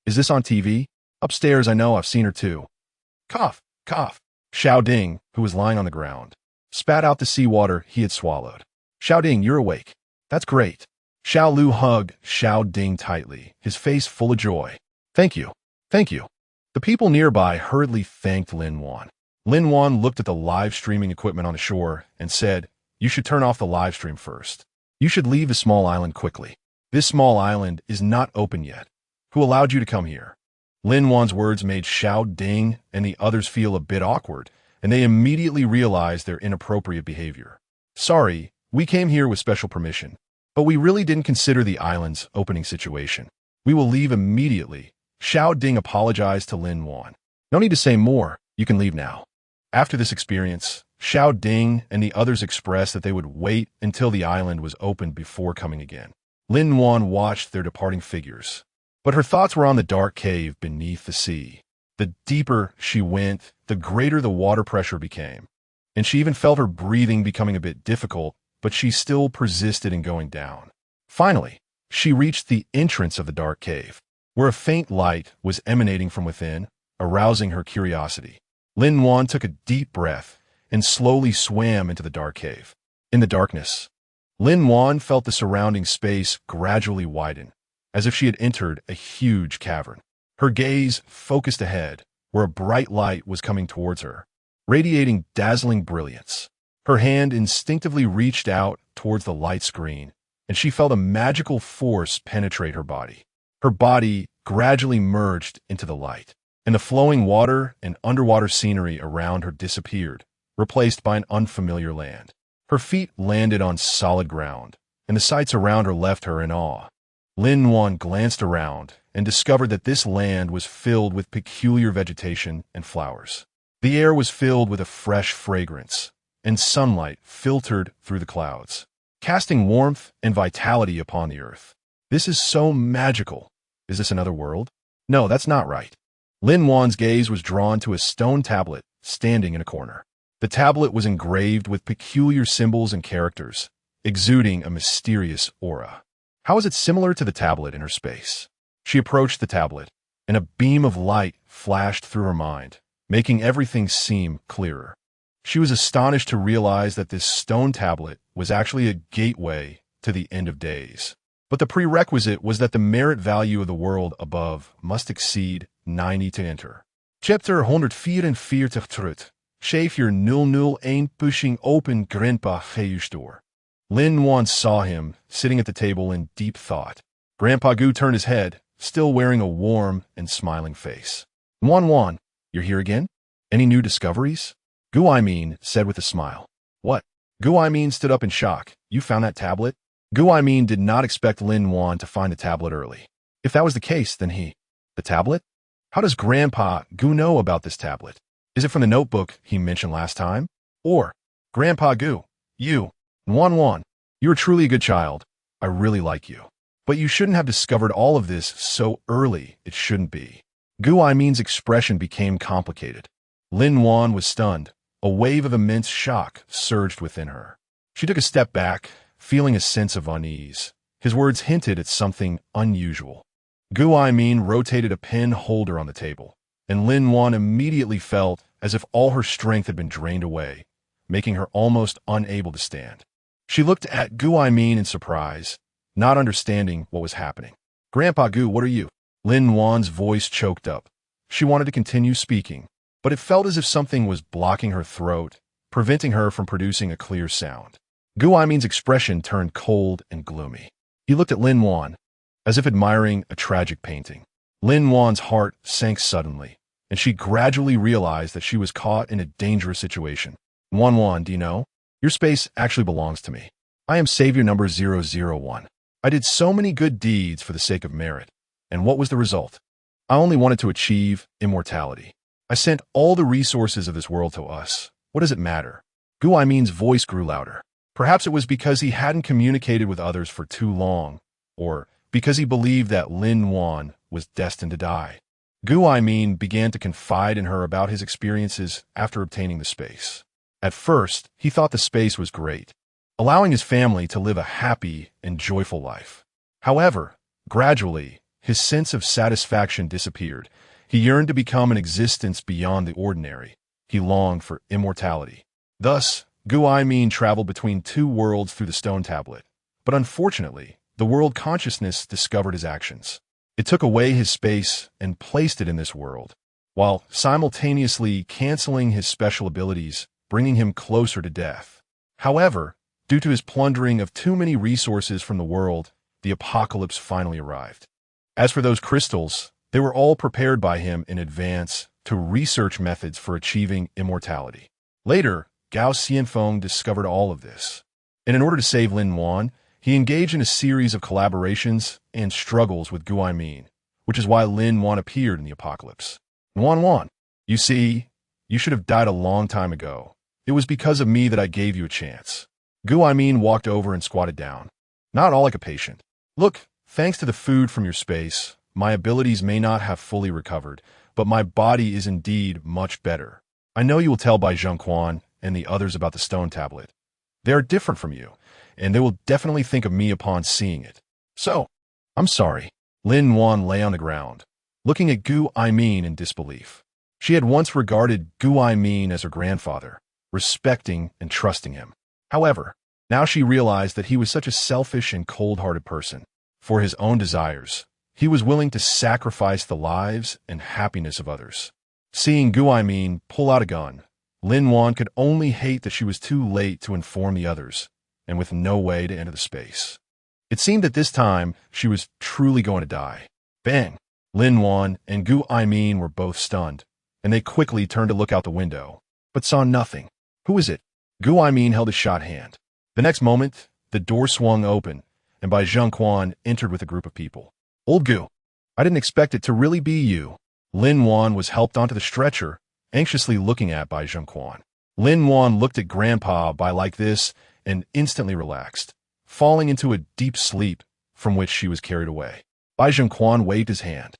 Is this on TV? Upstairs, I know, I've seen her too. Cough, cough. Xiao Ding, who was lying on the ground, spat out the seawater he had swallowed. Xiao Ding, you're awake. That's great. Xiao Lu hugged Xiao Ding tightly, his face full of joy. Thank you. Thank you. The people nearby hurriedly thanked Lin-Wan. Lin-Wan looked at the live streaming equipment on the shore and said, You should turn off the live stream first. You should leave the small island quickly. This small island is not open yet. Who allowed you to come here? Lin Wan's words made Xiao Ding and the others feel a bit awkward, and they immediately realized their inappropriate behavior. Sorry, we came here with special permission, but we really didn't consider the island's opening situation. We will leave immediately. Xiao Ding apologized to Lin Wan. No need to say more, you can leave now. After this experience, Xiao Ding and the others expressed that they would wait until the island was opened before coming again. Lin Wan watched their departing figures, but her thoughts were on the dark cave beneath the sea. The deeper she went, the greater the water pressure became, and she even felt her breathing becoming a bit difficult, but she still persisted in going down. Finally, she reached the entrance of the dark cave, where a faint light was emanating from within, arousing her curiosity. Lin Wan took a deep breath and slowly swam into the dark cave. In the darkness, Lin Wan felt the surrounding space gradually widen, as if she had entered a huge cavern. Her gaze focused ahead, where a bright light was coming towards her, radiating dazzling brilliance. Her hand instinctively reached out towards the light screen, and she felt a magical force penetrate her body. Her body gradually merged into the light, and the flowing water and underwater scenery around her disappeared, replaced by an unfamiliar land. Her feet landed on solid ground, and the sights around her left her in awe. Lin Wan glanced around and discovered that this land was filled with peculiar vegetation and flowers. The air was filled with a fresh fragrance, and sunlight filtered through the clouds, casting warmth and vitality upon the earth. This is so magical. Is this another world? No, that's not right. Lin Wan's gaze was drawn to a stone tablet standing in a corner. The tablet was engraved with peculiar symbols and characters, exuding a mysterious aura. How is it similar to the tablet in her space? She approached the tablet, and a beam of light flashed through her mind, making everything seem clearer. She was astonished to realize that this stone tablet was actually a gateway to the end of days. But the prerequisite was that the merit value of the world above must exceed 90 to enter. Chapter 144 Schaf your 001 pushing open Grandpa Geustor. Lin Wan saw him sitting at the table in deep thought. Grandpa Gu turned his head, still wearing a warm and smiling face. Wan, you're here again? Any new discoveries? Gu said with a smile. What? Gu stood up in shock. You found that tablet? Gu did not expect Lin Wan to find the tablet early. If that was the case, then The tablet? How does Grandpa Gu know about this tablet? Is it from the notebook he mentioned last time? Or, Grandpa Gu, you, Wan, you're truly a good child. I really like you. But you shouldn't have discovered all of this so early. It shouldn't be. Gu expression became complicated. Lin Wan was stunned. A wave of immense shock surged within her. She took a step back, feeling a sense of unease. His words hinted at something unusual. Gu rotated a pen holder on the table, and Lin Wan immediately felt as if all her strength had been drained away, making her almost unable to stand. She looked at Gu in surprise, not understanding what was happening. Grandpa Gu, what are you? Lin Wan's voice choked up. She wanted to continue speaking, but it felt as if something was blocking her throat, preventing her from producing a clear sound. Gu expression turned cold and gloomy. He looked at Lin Wan, as if admiring a tragic painting. Lin Wan's heart sank suddenly, and she gradually realized that she was caught in a dangerous situation. Wan, do you know? Your space actually belongs to me. I am Savior number 001. I did so many good deeds for the sake of merit, and what was the result? I only wanted to achieve immortality. I sent all the resources of this world to us. What does it matter? Gu voice grew louder. Perhaps it was because he hadn't communicated with others for too long, or because he believed that Lin Wan was destined to die. Gu began to confide in her about his experiences after obtaining the space. At first, he thought the space was great, allowing his family to live a happy and joyful life. However, gradually, his sense of satisfaction disappeared. He yearned to become an existence beyond the ordinary. He longed for immortality. Thus, Gu traveled between two worlds through the stone tablet. But unfortunately, the world consciousness discovered his actions. It took away his space and placed it in this world, while simultaneously canceling his special abilities, bringing him closer to death. However, due to his plundering of too many resources from the world, the apocalypse finally arrived. As for those crystals, They were all prepared by him in advance to research methods for achieving immortality. Later, Gao Xianfeng discovered all of this. And in order to save Lin Wan, he engaged in a series of collaborations and struggles with Gu Aimin, which is why Lin Wan appeared in the apocalypse. Wan, you see, you should have died a long time ago. It was because of me that I gave you a chance. Gu Aimin walked over and squatted down. Not all like a patient. Look, thanks to the food from your space, my abilities may not have fully recovered, but my body is indeed much better. I know you will tell Bai Zhengquan and the others about the stone tablet. They are different from you, and they will definitely think of me upon seeing it. So, I'm sorry. Lin Wan lay on the ground, looking at Gu Aimin in disbelief. She had once regarded Gu Aimin as her grandfather, respecting and trusting him. However, now she realized that he was such a selfish and cold-hearted person. For his own desires, he was willing to sacrifice the lives and happiness of others. Seeing Gu Aimin pull out a gun, Lin Wan could only hate that she was too late to inform the others, and with no way to enter the space. It seemed that this time she was truly going to die. Bang! Lin Wan and Gu Aimin were both stunned, and they quickly turned to look out the window, but saw nothing. Who is it? Gu Aimin held his shot hand. The next moment, the door swung open, and Bai Zhengquan entered with a group of people. Old Gu, I didn't expect it to really be you. Lin Wan was helped onto the stretcher, anxiously looking at Bai Zhengquan. Lin Wan looked at Grandpa Bai like this and instantly relaxed, falling into a deep sleep from which she was carried away. Bai Zhengquan waved his hand,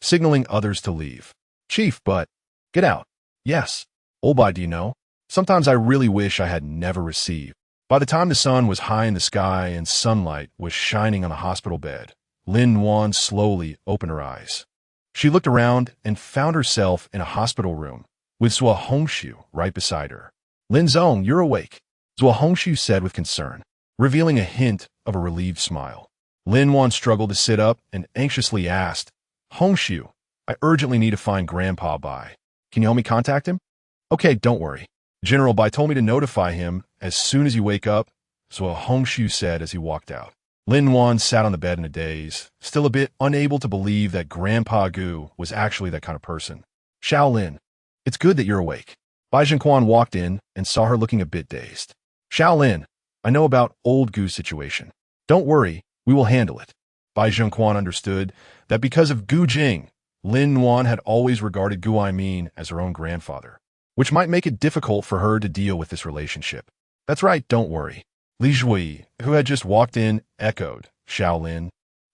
signaling others to leave. Chief, but get out. Yes. Old Bai, do you know? Sometimes I really wish I had never received. By the time the sun was high in the sky and sunlight was shining on the hospital bed, Lin Wan slowly opened her eyes. She looked around and found herself in a hospital room with Zhuo Hongshu right beside her. Lin Zong, you're awake, Zhuo Hongshu said with concern, revealing a hint of a relieved smile. Lin Wan struggled to sit up and anxiously asked, Hongshu, I urgently need to find Grandpa Bai. Can you help me contact him? Okay, don't worry. General Bai told me to notify him as soon as you wake up, Zhuo Hongshu said as he walked out. Lin Wan sat on the bed in a daze, still a bit unable to believe that Grandpa Gu was actually that kind of person. Shaolin, it's good that you're awake. Bai Zhengquan walked in and saw her looking a bit dazed. Shaolin, I know about old Gu's situation. Don't worry, we will handle it. Bai Zhengquan understood that because of Gu Jing, Lin Wan had always regarded Gu Aimin as her own grandfather, which might make it difficult for her to deal with this relationship. That's right, don't worry. Li Zhui, who had just walked in, echoed, Shaolin.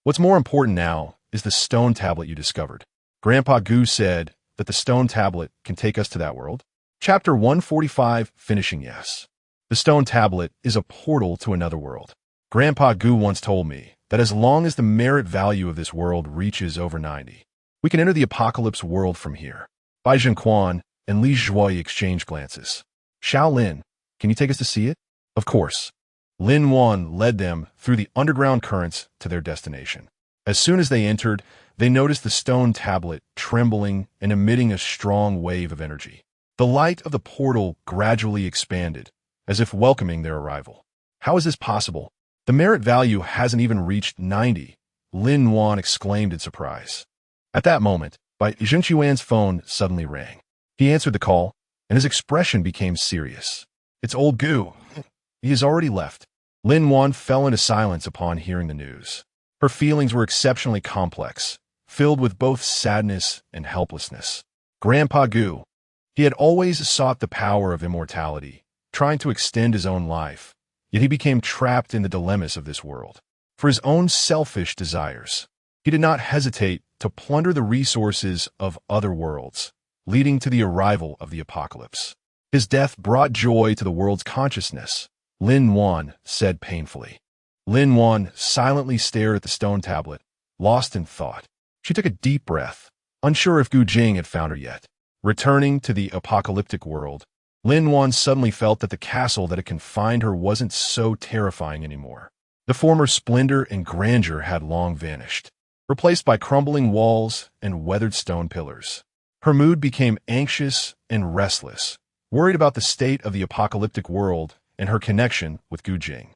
What's more important now is the stone tablet you discovered. Grandpa Gu said that the stone tablet can take us to that world. Chapter 145, Finishing Yes. The stone tablet is a portal to another world. Grandpa Gu once told me that as long as the merit value of this world reaches over 90, we can enter the apocalypse world from here. Bai Zhengquan and Li Zhui exchanged glances. Shaolin, can you take us to see it? Of course. Lin Wan led them through the underground currents to their destination. As soon as they entered, they noticed the stone tablet trembling and emitting a strong wave of energy. The light of the portal gradually expanded, as if welcoming their arrival. How is this possible? The merit value hasn't even reached 90, Lin Wan exclaimed in surprise. At that moment, Bai Zhengquan's phone suddenly rang. He answered the call, and his expression became serious. It's old Gu. He has already left. Lin Wan fell into silence upon hearing the news. Her feelings were exceptionally complex, filled with both sadness and helplessness. Grandpa Gu. He had always sought the power of immortality, trying to extend his own life, yet he became trapped in the dilemmas of this world. For his own selfish desires, he did not hesitate to plunder the resources of other worlds, leading to the arrival of the apocalypse. His death brought joy to the world's consciousness, Lin Wan said painfully. Lin Wan silently stared at the stone tablet, lost in thought. She took a deep breath, unsure if Gu Jing had found her yet. Returning to the apocalyptic world, Lin Wan suddenly felt that the castle that had confined her wasn't so terrifying anymore. The former splendor and grandeur had long vanished, replaced by crumbling walls and weathered stone pillars. Her mood became anxious and restless, worried about the state of the apocalyptic world and her connection with Gu Jing.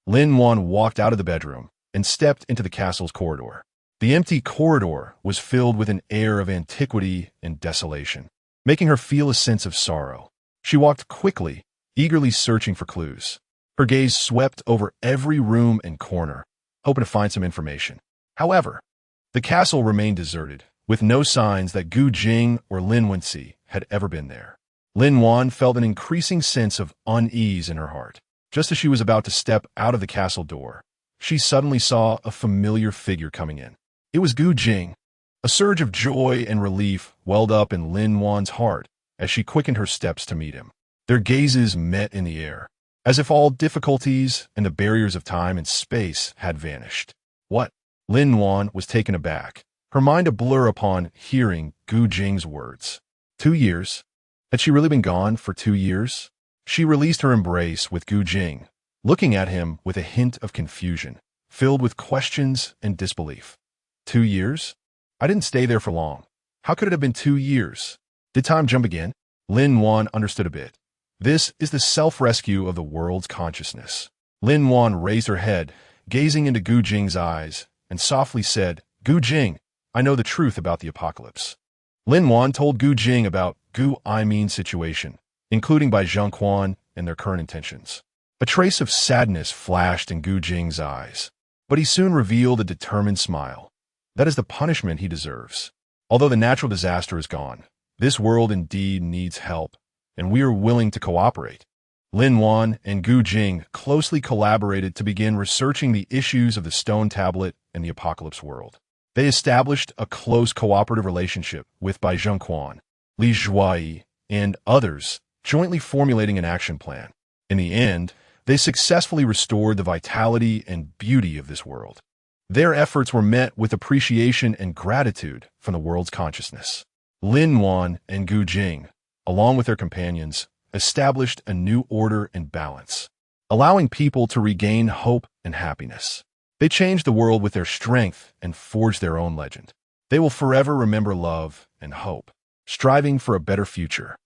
Lin Wan walked out of the bedroom and stepped into the castle's corridor. The empty corridor was filled with an air of antiquity and desolation, making her feel a sense of sorrow. She walked quickly, eagerly searching for clues. Her gaze swept over every room and corner, hoping to find some information. However, the castle remained deserted, with no signs that Gu Jing or Lin Wenxi had ever been there. Lin Wan felt an increasing sense of unease in her heart. Just as she was about to step out of the castle door, she suddenly saw a familiar figure coming in. It was Gu Jing. A surge of joy and relief welled up in Lin Wan's heart as she quickened her steps to meet him. Their gazes met in the air, as if all difficulties and the barriers of time and space had vanished. What? Lin Wan was taken aback, her mind a blur upon hearing Gu Jing's words. 2 years? Had she really been gone for 2 years? She released her embrace with Gu Jing, looking at him with a hint of confusion, filled with questions and disbelief. 2 years? I didn't stay there for long. How could it have been 2 years? Did time jump again? Lin Wan understood a bit. This is the self-rescue of the world's consciousness. Lin Wan raised her head, gazing into Gu Jing's eyes, and softly said, Gu Jing, I know the truth about the apocalypse. Lin Wan told Gu Jing about Gu Aimin's situation, including Bai Zhongquan and their current intentions. A trace of sadness flashed in Gu Jing's eyes, but he soon revealed a determined smile. That is the punishment he deserves. Although the natural disaster is gone, this world indeed needs help, and we are willing to cooperate. Lin Wan and Gu Jing closely collaborated to begin researching the issues of the stone tablet and the apocalypse world. They established a close cooperative relationship with Bai Zhongquan, Li Zhuai, and others, jointly formulating an action plan. In the end, they successfully restored the vitality and beauty of this world. Their efforts were met with appreciation and gratitude from the world's consciousness. Lin Wan and Gu Jing, along with their companions, established a new order and balance, allowing people to regain hope and happiness. They changed the world with their strength and forged their own legend. They will forever remember love and hope, striving for a better future.